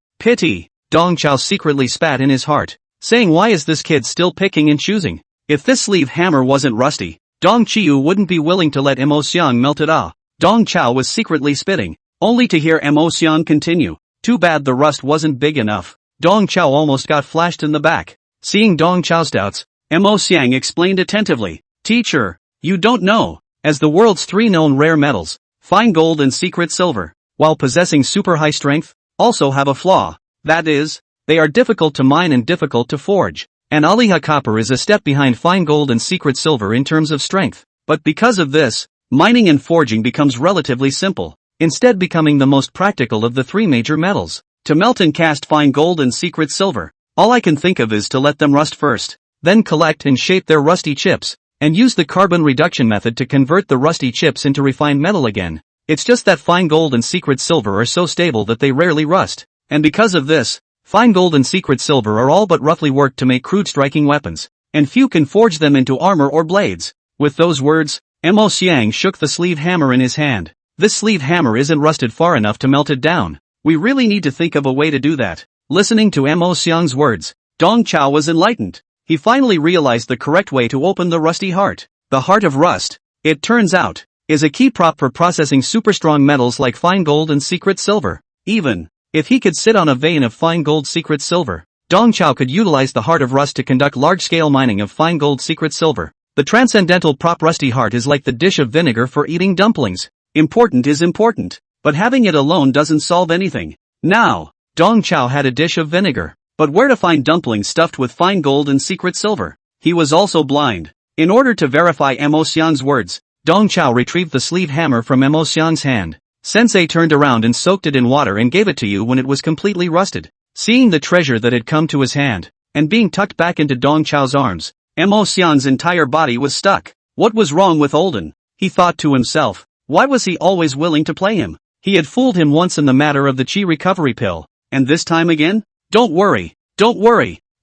Dong Chao secretly spat in his heart, saying, why is this kid still picking and choosing? If this sleeve hammer wasn't rusty, Dong Qiu wouldn't be willing to let Mo Xian melt it. Dong Chao was secretly spitting, only to hear Mo Xian continue. Too bad the rust wasn't big enough. Dong Chao almost got flashed in the back. Seeing Dong Chao's doubts, Mo Xiang explained attentively. Teacher, you don't know, as the world's three known rare metals, fine gold and secret silver, while possessing super high strength, also have a flaw. That is, they are difficult to mine and difficult to forge. And Aliha copper is a step behind fine gold and secret silver in terms of strength. But because of this, mining and forging becomes relatively simple, instead becoming the most practical of the three major metals. To melt and cast fine gold and secret silver, all I can think of is to let them rust first, then collect and shape their rusty chips, and use the carbon reduction method to convert the rusty chips into refined metal again. It's just that fine gold and secret silver are so stable that they rarely rust, and because of this, fine gold and secret silver are all but roughly worked to make crude striking weapons, and few can forge them into armor or blades. With those words, Mo Xiang shook the sleeve hammer in his hand. This sleeve hammer isn't rusted far enough to melt it down. We really need to think of a way to do that. Listening to Mo Xiang's words, Dong Chao was enlightened. He finally realized the correct way to open the rusty heart. The heart of rust, it turns out, is a key prop for processing super strong metals like fine gold and secret silver. Even if he could sit on a vein of fine gold secret silver, Dong Chao could utilize the heart of rust to conduct large-scale mining of fine gold secret silver. The transcendental prop rusty heart is like the dish of vinegar for eating dumplings. Important is important, but having it alone doesn't solve anything. Now, Dong Chao had a dish of vinegar, but where to find dumplings stuffed with fine gold and secret silver? He was also blind. In order to verify Mo Xian's words, Dong Chao retrieved the sleeve hammer from Mo Xian's hand. Sensei turned around and soaked it in water and gave it to you when it was completely rusted. Seeing the treasure that had come to his hand, and being tucked back into Dong Chao's arms, Mo Xian's entire body was stuck. What was wrong with Olden? He thought to himself. Why was he always willing to play him? He had fooled him once in the matter of the chi recovery pill, and this time again? Don't worry.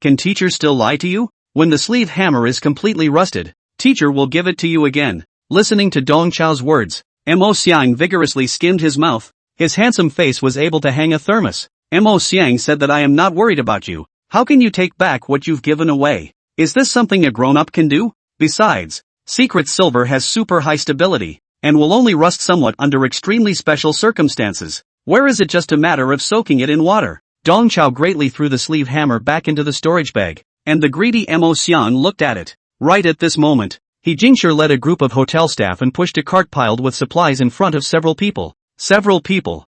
Can teacher still lie to you? When the sleeve hammer is completely rusted, teacher will give it to you again. Listening to Dong Chao's words, Mo Xiang vigorously skimmed his mouth. His handsome face was able to hang a thermos. Mo Xiang said that I am not worried about you. How can you take back what you've given away? Is this something a grown-up can do? Besides, secret silver has super high stability, and will only rust somewhat under extremely special circumstances. Where is it just a matter of soaking it in water? Dong Chao greatly threw the sleeve hammer back into the storage bag, and the greedy Mo Xian looked at it. Right at this moment, He Jingshi led a group of hotel staff and pushed a cart piled with supplies in front of several people.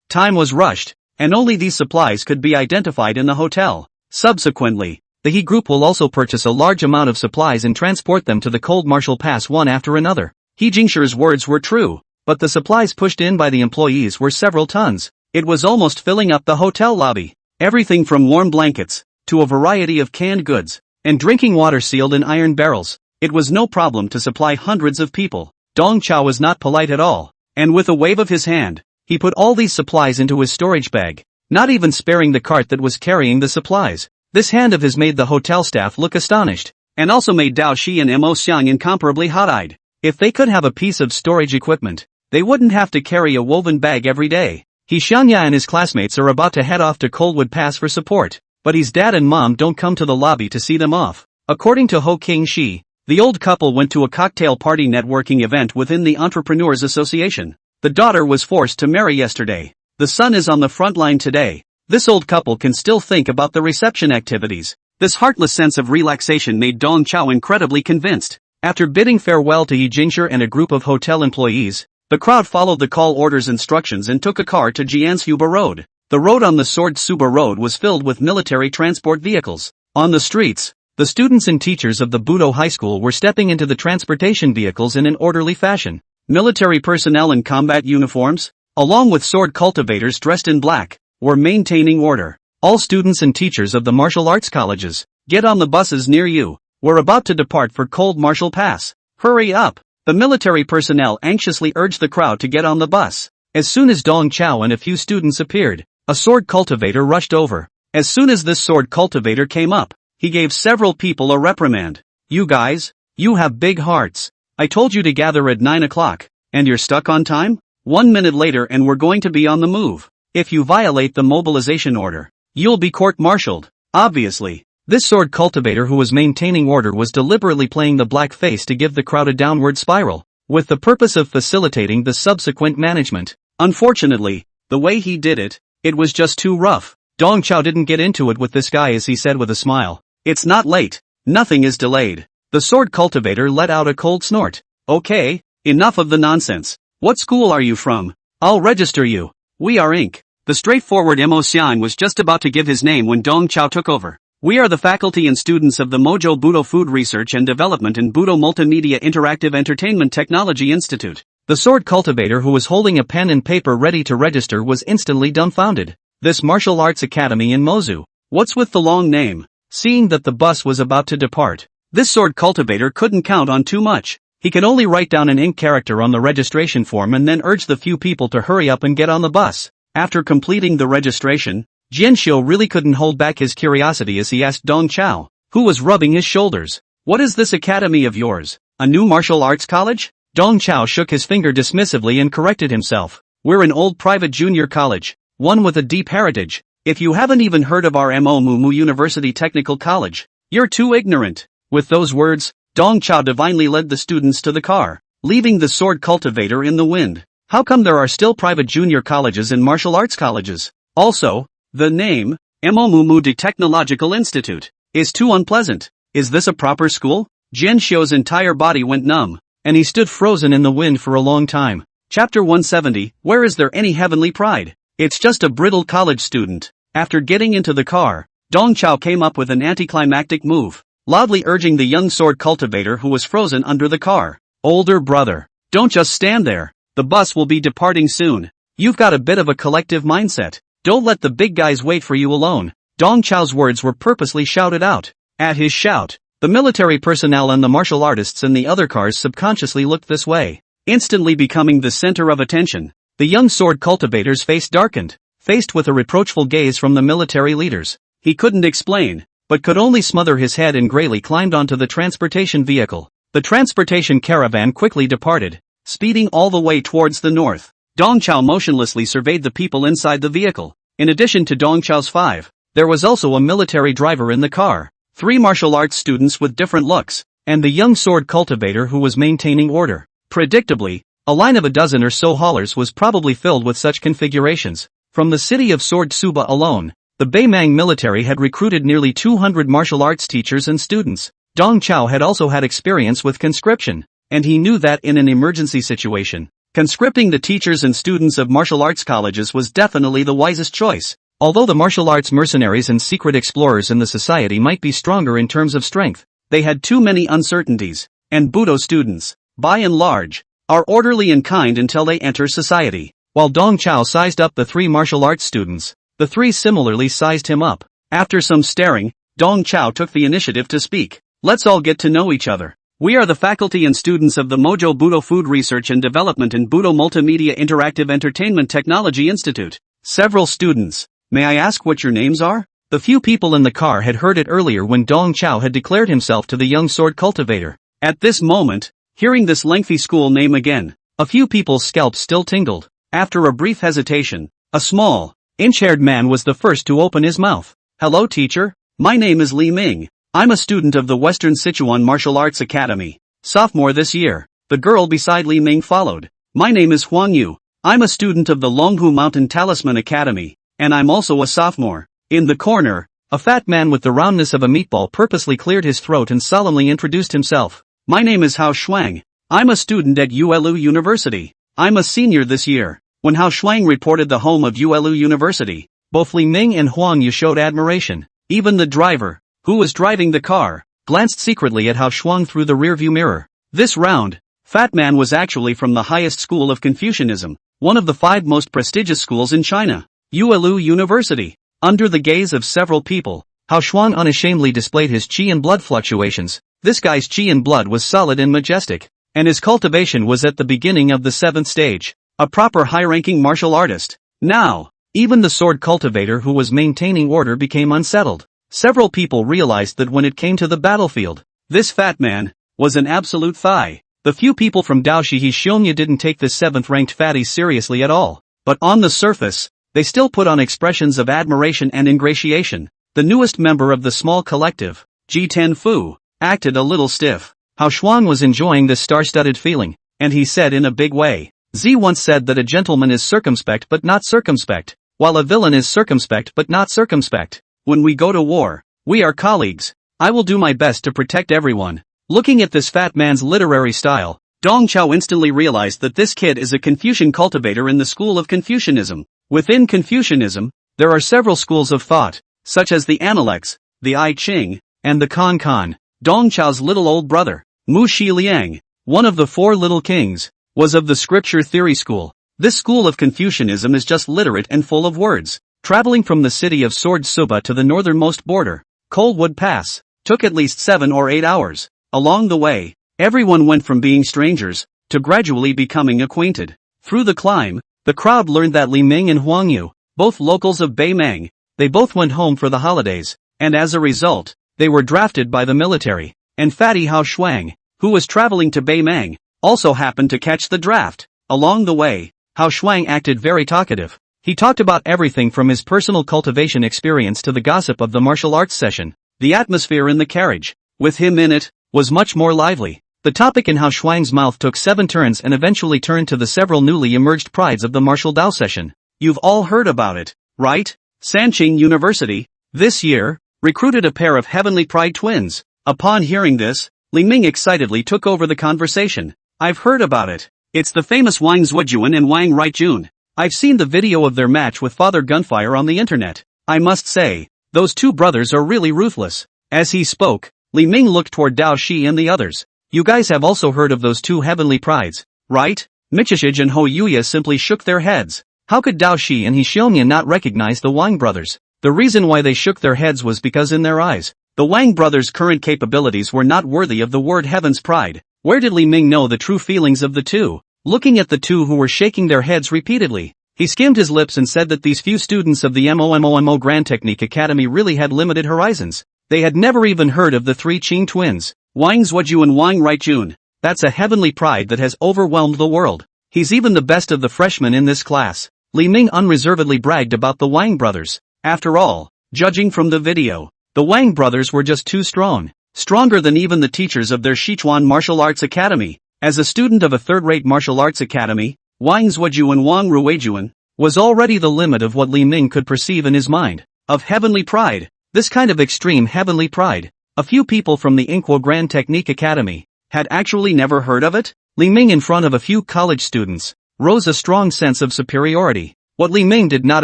Time was rushed, and only these supplies could be identified in the hotel. Subsequently, the He group will also purchase a large amount of supplies and transport them to the cold martial pass one after another. He Jingshi's words were true, but the supplies pushed in by the employees were several tons. It was almost filling up the hotel lobby. Everything from warm blankets, to a variety of canned goods, and drinking water sealed in iron barrels. It was no problem to supply hundreds of people. Dong Chao was not polite at all, and with a wave of his hand, he put all these supplies into his storage bag, not even sparing the cart that was carrying the supplies. This hand of his made the hotel staff look astonished, and also made Dao Shi and Mo Xiang incomparably hot-eyed. If they could have a piece of storage equipment, they wouldn't have to carry a woven bag every day. He Xianya and his classmates are about to head off to Coldwood Pass for support, but his dad and mom don't come to the lobby to see them off. According to Ho King Shi, the old couple went to a cocktail party networking event within the Entrepreneurs Association. The daughter was forced to marry yesterday. The son is on the front line today. This old couple can still think about the reception activities. This heartless sense of relaxation made Dong Chao incredibly convinced. After bidding farewell to He Jingshi and a group of hotel employees, the crowd followed the call order's instructions and took a car to Jiansuba Road. The road on the Sword Suba Road was filled with military transport vehicles. On the streets, the students and teachers of the Budo High School were stepping into the transportation vehicles in an orderly fashion. Military personnel in combat uniforms, along with sword cultivators dressed in black, were maintaining order. All students and teachers of the martial arts colleges, get on the buses near you. We're about to depart for Cold Martial Pass. Hurry up! The military personnel anxiously urged the crowd to get on the bus. As soon as Dong Chao and a few students appeared, a sword cultivator rushed over. As soon as this sword cultivator came up, he gave several people a reprimand. You guys, you have big hearts. I told you to gather at 9 o'clock, and you're stuck on time? 1 minute later and we're going to be on the move. If you violate the mobilization order, you'll be court-martialed. Obviously, this sword cultivator who was maintaining order was deliberately playing the black face to give the crowd a downward spiral, with the purpose of facilitating the subsequent management. Unfortunately, the way he did it, it was just too rough. Dong Chao didn't get into it with this guy as he said with a smile. It's not late. Nothing is delayed. The sword cultivator let out a cold snort. Okay, enough of the nonsense. What school are you from? I'll register you. We are Inc. The straightforward Mo Xian was just about to give his name when Dong Chao took over. We are the faculty and students of the Mojo Budo Food Research and Development and Budo Multimedia Interactive Entertainment Technology Institute. The sword cultivator who was holding a pen and paper ready to register was instantly dumbfounded. This martial arts academy in Mozu. What's with the long name? Seeing that the bus was about to depart, this sword cultivator couldn't count on too much. He could only write down an ink character on the registration form and then urge the few people to hurry up and get on the bus. After completing the registration, Jianxiu really couldn't hold back his curiosity as he asked Dong Chao, who was rubbing his shoulders. What is this academy of yours? A new martial arts college? Dong Chao shook his finger dismissively and corrected himself. We're an old private junior college, one with a deep heritage. If you haven't even heard of our Mo Mu University Technical College, you're too ignorant. With those words, Dong Chao divinely led the students to the car, leaving the sword cultivator in the wind. How come there are still private junior colleges and martial arts colleges? Also, the name, Mo Mu Technological Institute, is too unpleasant. Is this a proper school? Jianxiu's entire body went numb, and he stood frozen in the wind for a long time. Chapter 170, Where is there any heavenly pride? It's just a brittle college student. After getting into the car, Dong Chao came up with an anticlimactic move, loudly urging the young sword cultivator who was frozen under the car. Older brother, don't just stand there. The bus will be departing soon. You've got a bit of a collective mindset. Don't let the big guys wait for you alone. Dong Chao's words were purposely shouted out. At his shout, the military personnel and the martial artists in the other cars subconsciously looked this way, instantly becoming the center of attention. The young sword cultivator's face darkened, faced with a reproachful gaze from the military leaders. He couldn't explain, but could only smother his head and grayly climbed onto the transportation vehicle. The transportation caravan quickly departed, speeding all the way towards the north. Dong Chao motionlessly surveyed the people inside the vehicle. In addition to Dong Chao's 5, there was also a military driver in the car, 3 martial arts students with different looks, and the young sword cultivator who was maintaining order. Predictably, a line of a dozen or so haulers was probably filled with such configurations. From the city of Sword Suba alone, The Beimang military had recruited nearly 200 martial arts teachers and students. Dong Chao had also had experience with conscription, and he knew that in an emergency situation, conscripting the teachers and students of martial arts colleges was definitely the wisest choice. Although the martial arts mercenaries and secret explorers in the society might be stronger in terms of strength, they had too many uncertainties, and Budo students, by and large, are orderly and kind until they enter society. While Dong Chao sized up the 3 martial arts students, the 3 similarly sized him up. After some staring, Dong Chao took the initiative to speak. Let's all get to know each other. We are the faculty and students of the Mojo Budo Food Research and Development and Budo Multimedia Interactive Entertainment Technology Institute. Several students. May I ask what your names are? The few people in the car had heard it earlier when Dong Chao had declared himself to the young sword cultivator. At this moment, hearing this lengthy school name again, a few people's scalps still tingled. After a brief hesitation, a small, inch-haired man was the first to open his mouth. Hello teacher, my name is Li Ming. I'm a student of the Western Sichuan Martial Arts Academy, sophomore this year. The girl beside Li Ming followed. My name is Huang Yu. I'm a student of the Longhu Mountain Talisman Academy, and I'm also a sophomore. In the corner, a fat man with the roundness of a meatball purposely cleared his throat and solemnly introduced himself. My name is Hao Shuang. I'm a student at ULU University. I'm a senior this year. When Hao Shuang reported the home of ULU University, both Li Ming and Huang Yu showed admiration. Even the driver, who was driving the car, glanced secretly at Hao Shuang through the rearview mirror. This round, fat man was actually from the highest school of Confucianism, one of the 5 most prestigious schools in China, ULU University. Under the gaze of several people, Hao Shuang unashamedly displayed his qi and blood fluctuations. This guy's qi and blood was solid and majestic, and his cultivation was at the beginning of the 7th stage, a proper high-ranking martial artist. Now, even the sword cultivator who was maintaining order became unsettled. Several people realized that when it came to the battlefield, this fat man was an absolute thigh. The few people from Daoshi Shionya didn't take this 7th-ranked fatty seriously at all, but on the surface, they still put on expressions of admiration and ingratiation. The newest member of the small collective, Ji Tenfu, acted a little stiff. Hao Shuang was enjoying this star-studded feeling, and he said in a big way, Z once said that a gentleman is circumspect but not circumspect, while a villain is circumspect but not circumspect. When we go to war, we are colleagues. I will do my best to protect everyone. Looking at this fat man's literary style, Dong Chao instantly realized that this kid is a Confucian cultivator in the school of Confucianism. Within Confucianism, there are several schools of thought, such as the Analects, the I Ching, and the Kan. Dong Chao's little old brother, Mu Shi Liang, one of the 4 little kings, was of the scripture theory school. This school of Confucianism is just literate and full of words. Traveling from the city of Sword Suba to the northernmost border, Coalwood Pass, took at least 7 or 8 hours. Along the way, everyone went from being strangers to gradually becoming acquainted. Through the climb, the crowd learned that Li Ming and Huang Yu, both locals of Beimang, they both went home for the holidays, and as a result, they were drafted by the military. And fatty Hao Shuang, who was traveling to Beimang, also happened to catch the draft. Along the way, Hao Shuang acted very talkative. He talked about everything from his personal cultivation experience to the gossip of the martial arts session. The atmosphere in the carriage, with him in it, was much more lively. The topic in Hao Shuang's mouth took 7 turns and eventually turned to the several newly emerged prides of the martial Dao session. You've all heard about it, right? Sanqing University, this year, recruited a pair of heavenly pride twins. Upon hearing this, Li Ming excitedly took over the conversation. I've heard about it. It's the famous Wang Zuojuan and Wang Rightjun. I've seen the video of their match with Father Gunfire on the internet. I must say, those 2 brothers are really ruthless. As he spoke, Li Ming looked toward Dao Shi and the others. You guys have also heard of those 2 heavenly prides, right? Michishij and Ho Yuya simply shook their heads. How could Dao Shi and Hishionya not recognize the Wang brothers? The reason why they shook their heads was because in their eyes, the Wang brothers' current capabilities were not worthy of the word heaven's pride. Where did Li Ming know the true feelings of the 2? Looking at the 2 who were shaking their heads repeatedly, he skimmed his lips and said that these few students of the MOMOMO Grand Technique Academy really had limited horizons. They had never even heard of the 3 Qing twins, Wang Zuoju and Wang Rightjun. That's a heavenly pride that has overwhelmed the world. He's even the best of the freshmen in this class. Li Ming unreservedly bragged about the Wang brothers. After all, judging from the video, the Wang brothers were just too strong. Stronger than even the teachers of their Sichuan Martial Arts Academy. As a student of a third-rate martial arts academy, Wang Zuoju and Wang Ruijuan was already the limit of what Li Ming could perceive in his mind. of heavenly pride. This kind of extreme heavenly pride. A few people from the Inquo Grand Technique Academy had actually never heard of it. Li Ming in front of a few college students rose a strong sense of superiority. What Li Ming did not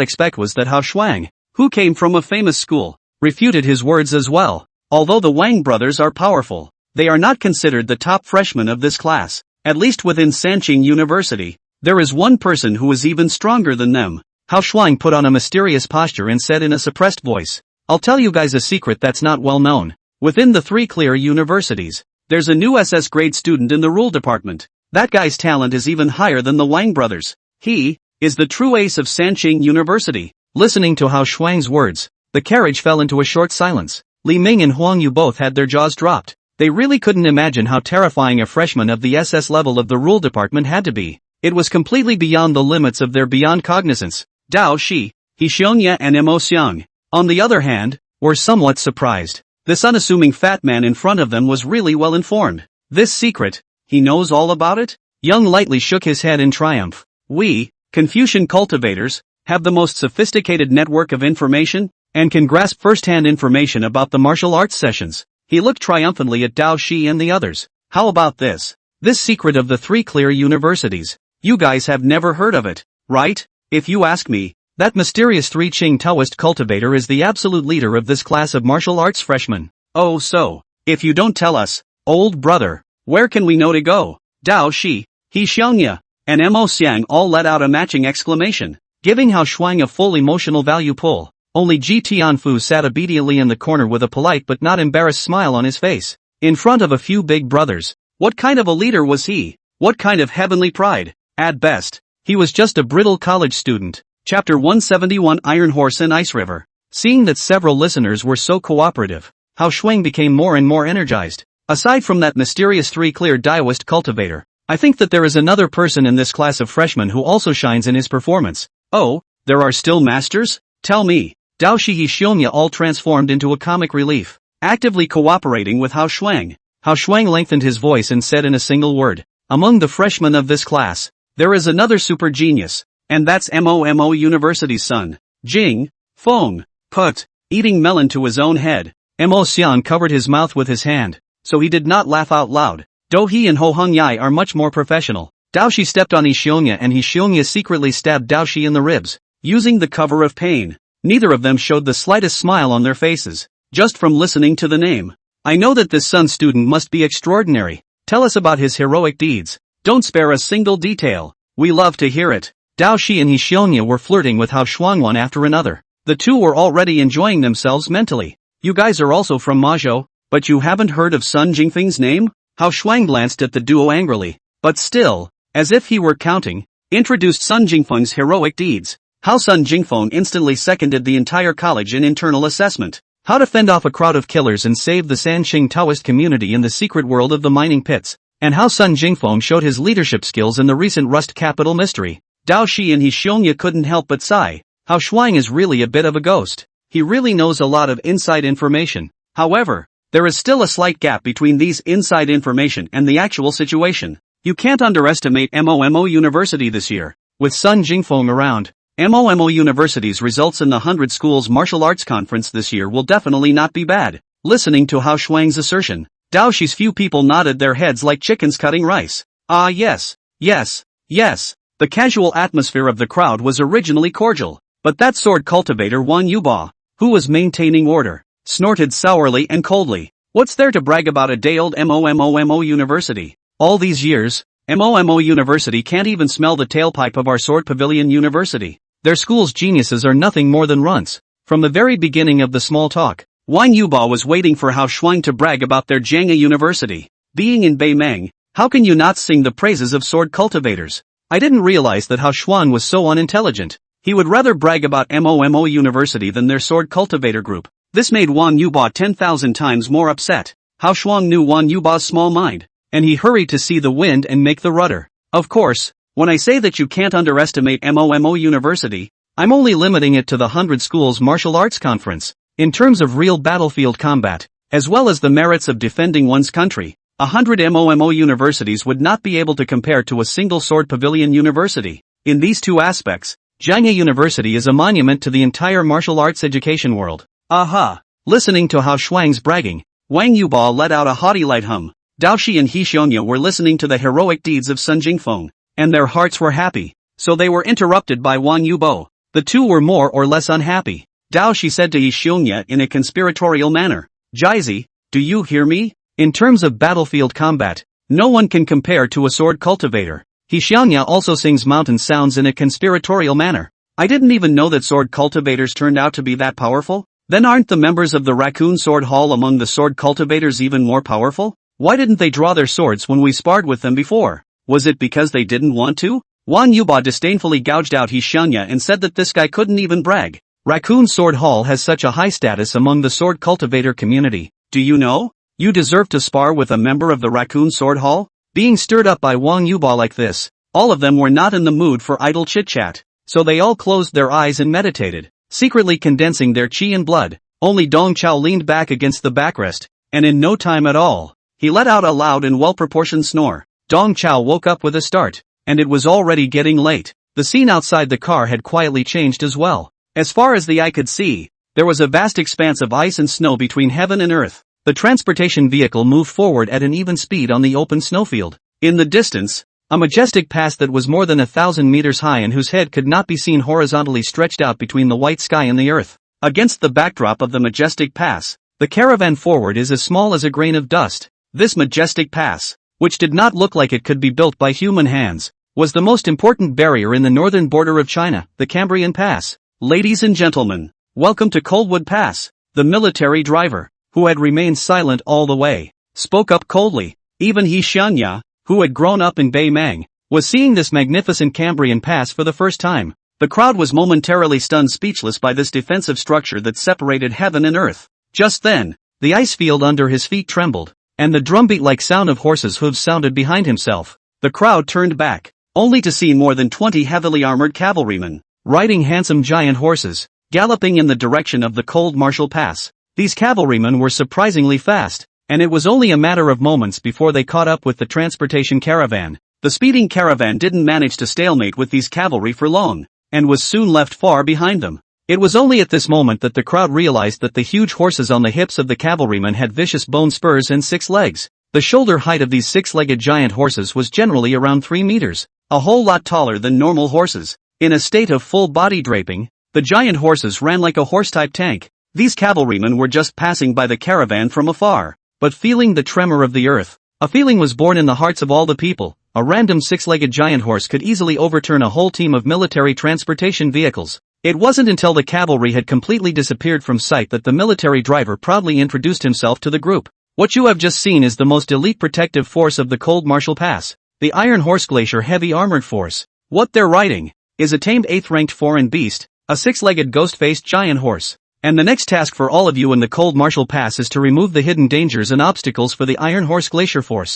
expect was that Hao Shuang, who came from a famous school, refuted his words as well. Although the Wang brothers are powerful, they are not considered the top freshmen of this class. At least within Sanqing University, there is one person who is even stronger than them. Hao Shuang put on a mysterious posture and said in a suppressed voice, "I'll tell you guys a secret that's not well known. Within the 3 clear universities, there's a new SS grade student in the rule department. That guy's talent is even higher than the Wang brothers. He is the true ace of Sanqing University." Listening to Hao Shuang's words, the carriage fell into a short silence. Li Ming and Huang Yu both had their jaws dropped. They really couldn't imagine how terrifying a freshman of the SS level of the rule department had to be. It was completely beyond the limits of their beyond cognizance. Dao Shi, He Xiongya and Mo Xiang, on the other hand, were somewhat surprised. This unassuming fat man in front of them was really well informed. This secret, he knows all about it? Young lightly shook his head in triumph. We, Confucian cultivators, have the most sophisticated network of information, and can grasp first-hand information about the martial arts sessions. He looked triumphantly at Dao Shi and the others. How about this? This secret of the 3 clear universities. You guys have never heard of it, right? If you ask me, that mysterious 3 Qing Taoist cultivator is the absolute leader of this class of martial arts freshmen. Oh so, if you don't tell us, old brother, where can we know to go? Dao Shi, He Xiongya, and Mo Xiang all let out a matching exclamation, giving Hao Shuang a full emotional value pull. Only Ji Tianfu sat obediently in the corner with a polite but not embarrassed smile on his face. In front of a few big brothers. What kind of a leader was he? What kind of heavenly pride? At best, he was just a brittle college student. Chapter 171 Iron Horse and Ice River. Seeing that several listeners were so cooperative, Hao Shuang became more and more energized. Aside from that mysterious 3 clear Taoist cultivator, I think that there is another person in this class of freshmen who also shines in his performance. Oh, there are still masters? Tell me. Dao Shi He Xiongya all transformed into a comic relief, actively cooperating with Hao Shuang. Hao Shuang lengthened his voice and said in a single word, "Among the freshmen of this class, there is another super genius, and that's Mo University's son, Jing Feng." Put, eating melon to his own head, Mo Xiang covered his mouth with his hand, so he did not laugh out loud. Do He and Ho Hung Yai are much more professional. Dao Shi stepped on He Xiongya and He Xiongya secretly stabbed Dao Shi in the ribs, using the cover of pain. Neither of them showed the slightest smile on their faces, just from listening to the name. I know that this Sun student must be extraordinary. Tell us about his heroic deeds. Don't spare a single detail. We love to hear it. Dao Shi and He Xiongya were flirting with Hao Shuang one after another. The two were already enjoying themselves mentally. You guys are also from Mazhou, but you haven't heard of Sun Jingfeng's name? Hao Shuang glanced at the duo angrily, but still, as if he were counting, introduced Sun Jingfeng's heroic deeds. How Sun Jingfeng instantly seconded the entire college in internal assessment. How to fend off a crowd of killers and save the Sanqing Taoist community in the secret world of the mining pits. And how Sun Jingfeng showed his leadership skills in the recent Rust Capital mystery. Dao Shi and He Xiongya couldn't help but sigh. Hao Shuang is really a bit of a ghost. He really knows a lot of inside information. However, there is still a slight gap between these inside information and the actual situation. You can't underestimate Mo University this year. With Sun Jingfeng around, Mo University's results in the 100 Schools Martial Arts Conference this year will definitely not be bad. Listening to Hao Shuang's assertion, Dao Shi's few people nodded their heads like chickens cutting rice. Ah yes, yes, yes. The casual atmosphere of the crowd was originally cordial, but that sword cultivator Wan Yuba, who was maintaining order, snorted sourly and coldly. What's there to brag about a day-old Mo University? All these years, Mo University can't even smell the tailpipe of our Sword Pavilion University. Their school's geniuses are nothing more than runts. From the very beginning of the small talk, Wan Yuba was waiting for Hao Shuang to brag about their Jianghe University. Being in Beimeng, how can you not sing the praises of sword cultivators? I didn't realize that Hao Shuang was so unintelligent. He would rather brag about Mo University than their sword cultivator group. This made Wan Yuba 10,000 times more upset. Hao Shuang knew Wan Yuba's small mind, and he hurried to see the wind and make the rudder. Of course, when I say that you can't underestimate Mo University, I'm only limiting it to the 100 Schools Martial Arts Conference. In terms of real battlefield combat, as well as the merits of defending one's country, 100 Mo Universities would not be able to compare to a single Sword Pavilion University. In these two aspects, Jianghe University is a monument to the entire martial arts education world. Aha! Listening to Hao Shuang's bragging, Wang Yuba let out a haughty light hum. Dao Shi and He Xiongya were listening to the heroic deeds of Sun Jingfeng, and their hearts were happy. So they were interrupted by Wang Yubo. The two were more or less unhappy. Dao Shi said to He Xiongya in a conspiratorial manner, Jizi, do you hear me? In terms of battlefield combat, no one can compare to a sword cultivator. He Xiongya also sings mountain sounds in a conspiratorial manner. I didn't even know that sword cultivators turned out to be that powerful. Then aren't the members of the Raccoon Sword Hall among the sword cultivators even more powerful? Why didn't they draw their swords when we sparred with them before? Was it because they didn't want to? Wang Yuba disdainfully gouged out He Xiongya and said that this guy couldn't even brag. Raccoon Sword Hall has such a high status among the sword cultivator community. Do you know? You deserve to spar with a member of the Raccoon Sword Hall? Being stirred up by Wang Yuba like this, all of them were not in the mood for idle chit-chat, so they all closed their eyes and meditated, secretly condensing their chi and blood. Only Dong Chao leaned back against the backrest, and in no time at all, he let out a loud and well-proportioned snore. Dong Chao woke up with a start, and it was already getting late. The scene outside the car had quietly changed as well. As far as the eye could see, there was a vast expanse of ice and snow between heaven and earth. The transportation vehicle moved forward at an even speed on the open snowfield. In the distance, a majestic pass that was more than 1,000 meters high and whose head could not be seen horizontally stretched out between the white sky and the earth. Against the backdrop of the majestic pass, the caravan forward is as small as a grain of dust. This majestic pass, which did not look like it could be built by human hands, was the most important barrier in the northern border of China, the Cambrian Pass. Ladies and gentlemen, welcome to Coldwood Pass. The military driver, who had remained silent all the way, spoke up coldly. Even He Xiongya, who had grown up in Beimang, was seeing this magnificent Cambrian Pass for the first time. The crowd was momentarily stunned speechless by this defensive structure that separated heaven and earth. Just then, the ice field under his feet trembled, and the drumbeat-like sound of horses' hooves sounded behind himself. The crowd turned back, only to see more than 20 heavily armored cavalrymen, riding handsome giant horses, galloping in the direction of the cold martial pass. These cavalrymen were surprisingly fast, and it was only a matter of moments before they caught up with the transportation caravan. The speeding caravan didn't manage to stalemate with these cavalry for long, and was soon left far behind them. It was only at this moment that the crowd realized that the huge horses on the hips of the cavalrymen had vicious bone spurs and 6 legs. The shoulder height of these 6-legged giant horses was generally around 3 meters, a whole lot taller than normal horses. In a state of full body draping, the giant horses ran like a horse-type tank. These cavalrymen were just passing by the caravan from afar, but feeling the tremor of the earth. A feeling was born in the hearts of all the people. A random 6-legged giant horse could easily overturn a whole team of military transportation vehicles. It wasn't until the cavalry had completely disappeared from sight that the military driver proudly introduced himself to the group. What you have just seen is the most elite protective force of the Cold Martial Pass, the Iron Horse Glacier Heavy Armored Force. What they're riding is a tamed 8th-ranked foreign beast, a 6-legged ghost-faced giant horse. And the next task for all of you in the Cold Martial Pass is to remove the hidden dangers and obstacles for the Iron Horse Glacier Force.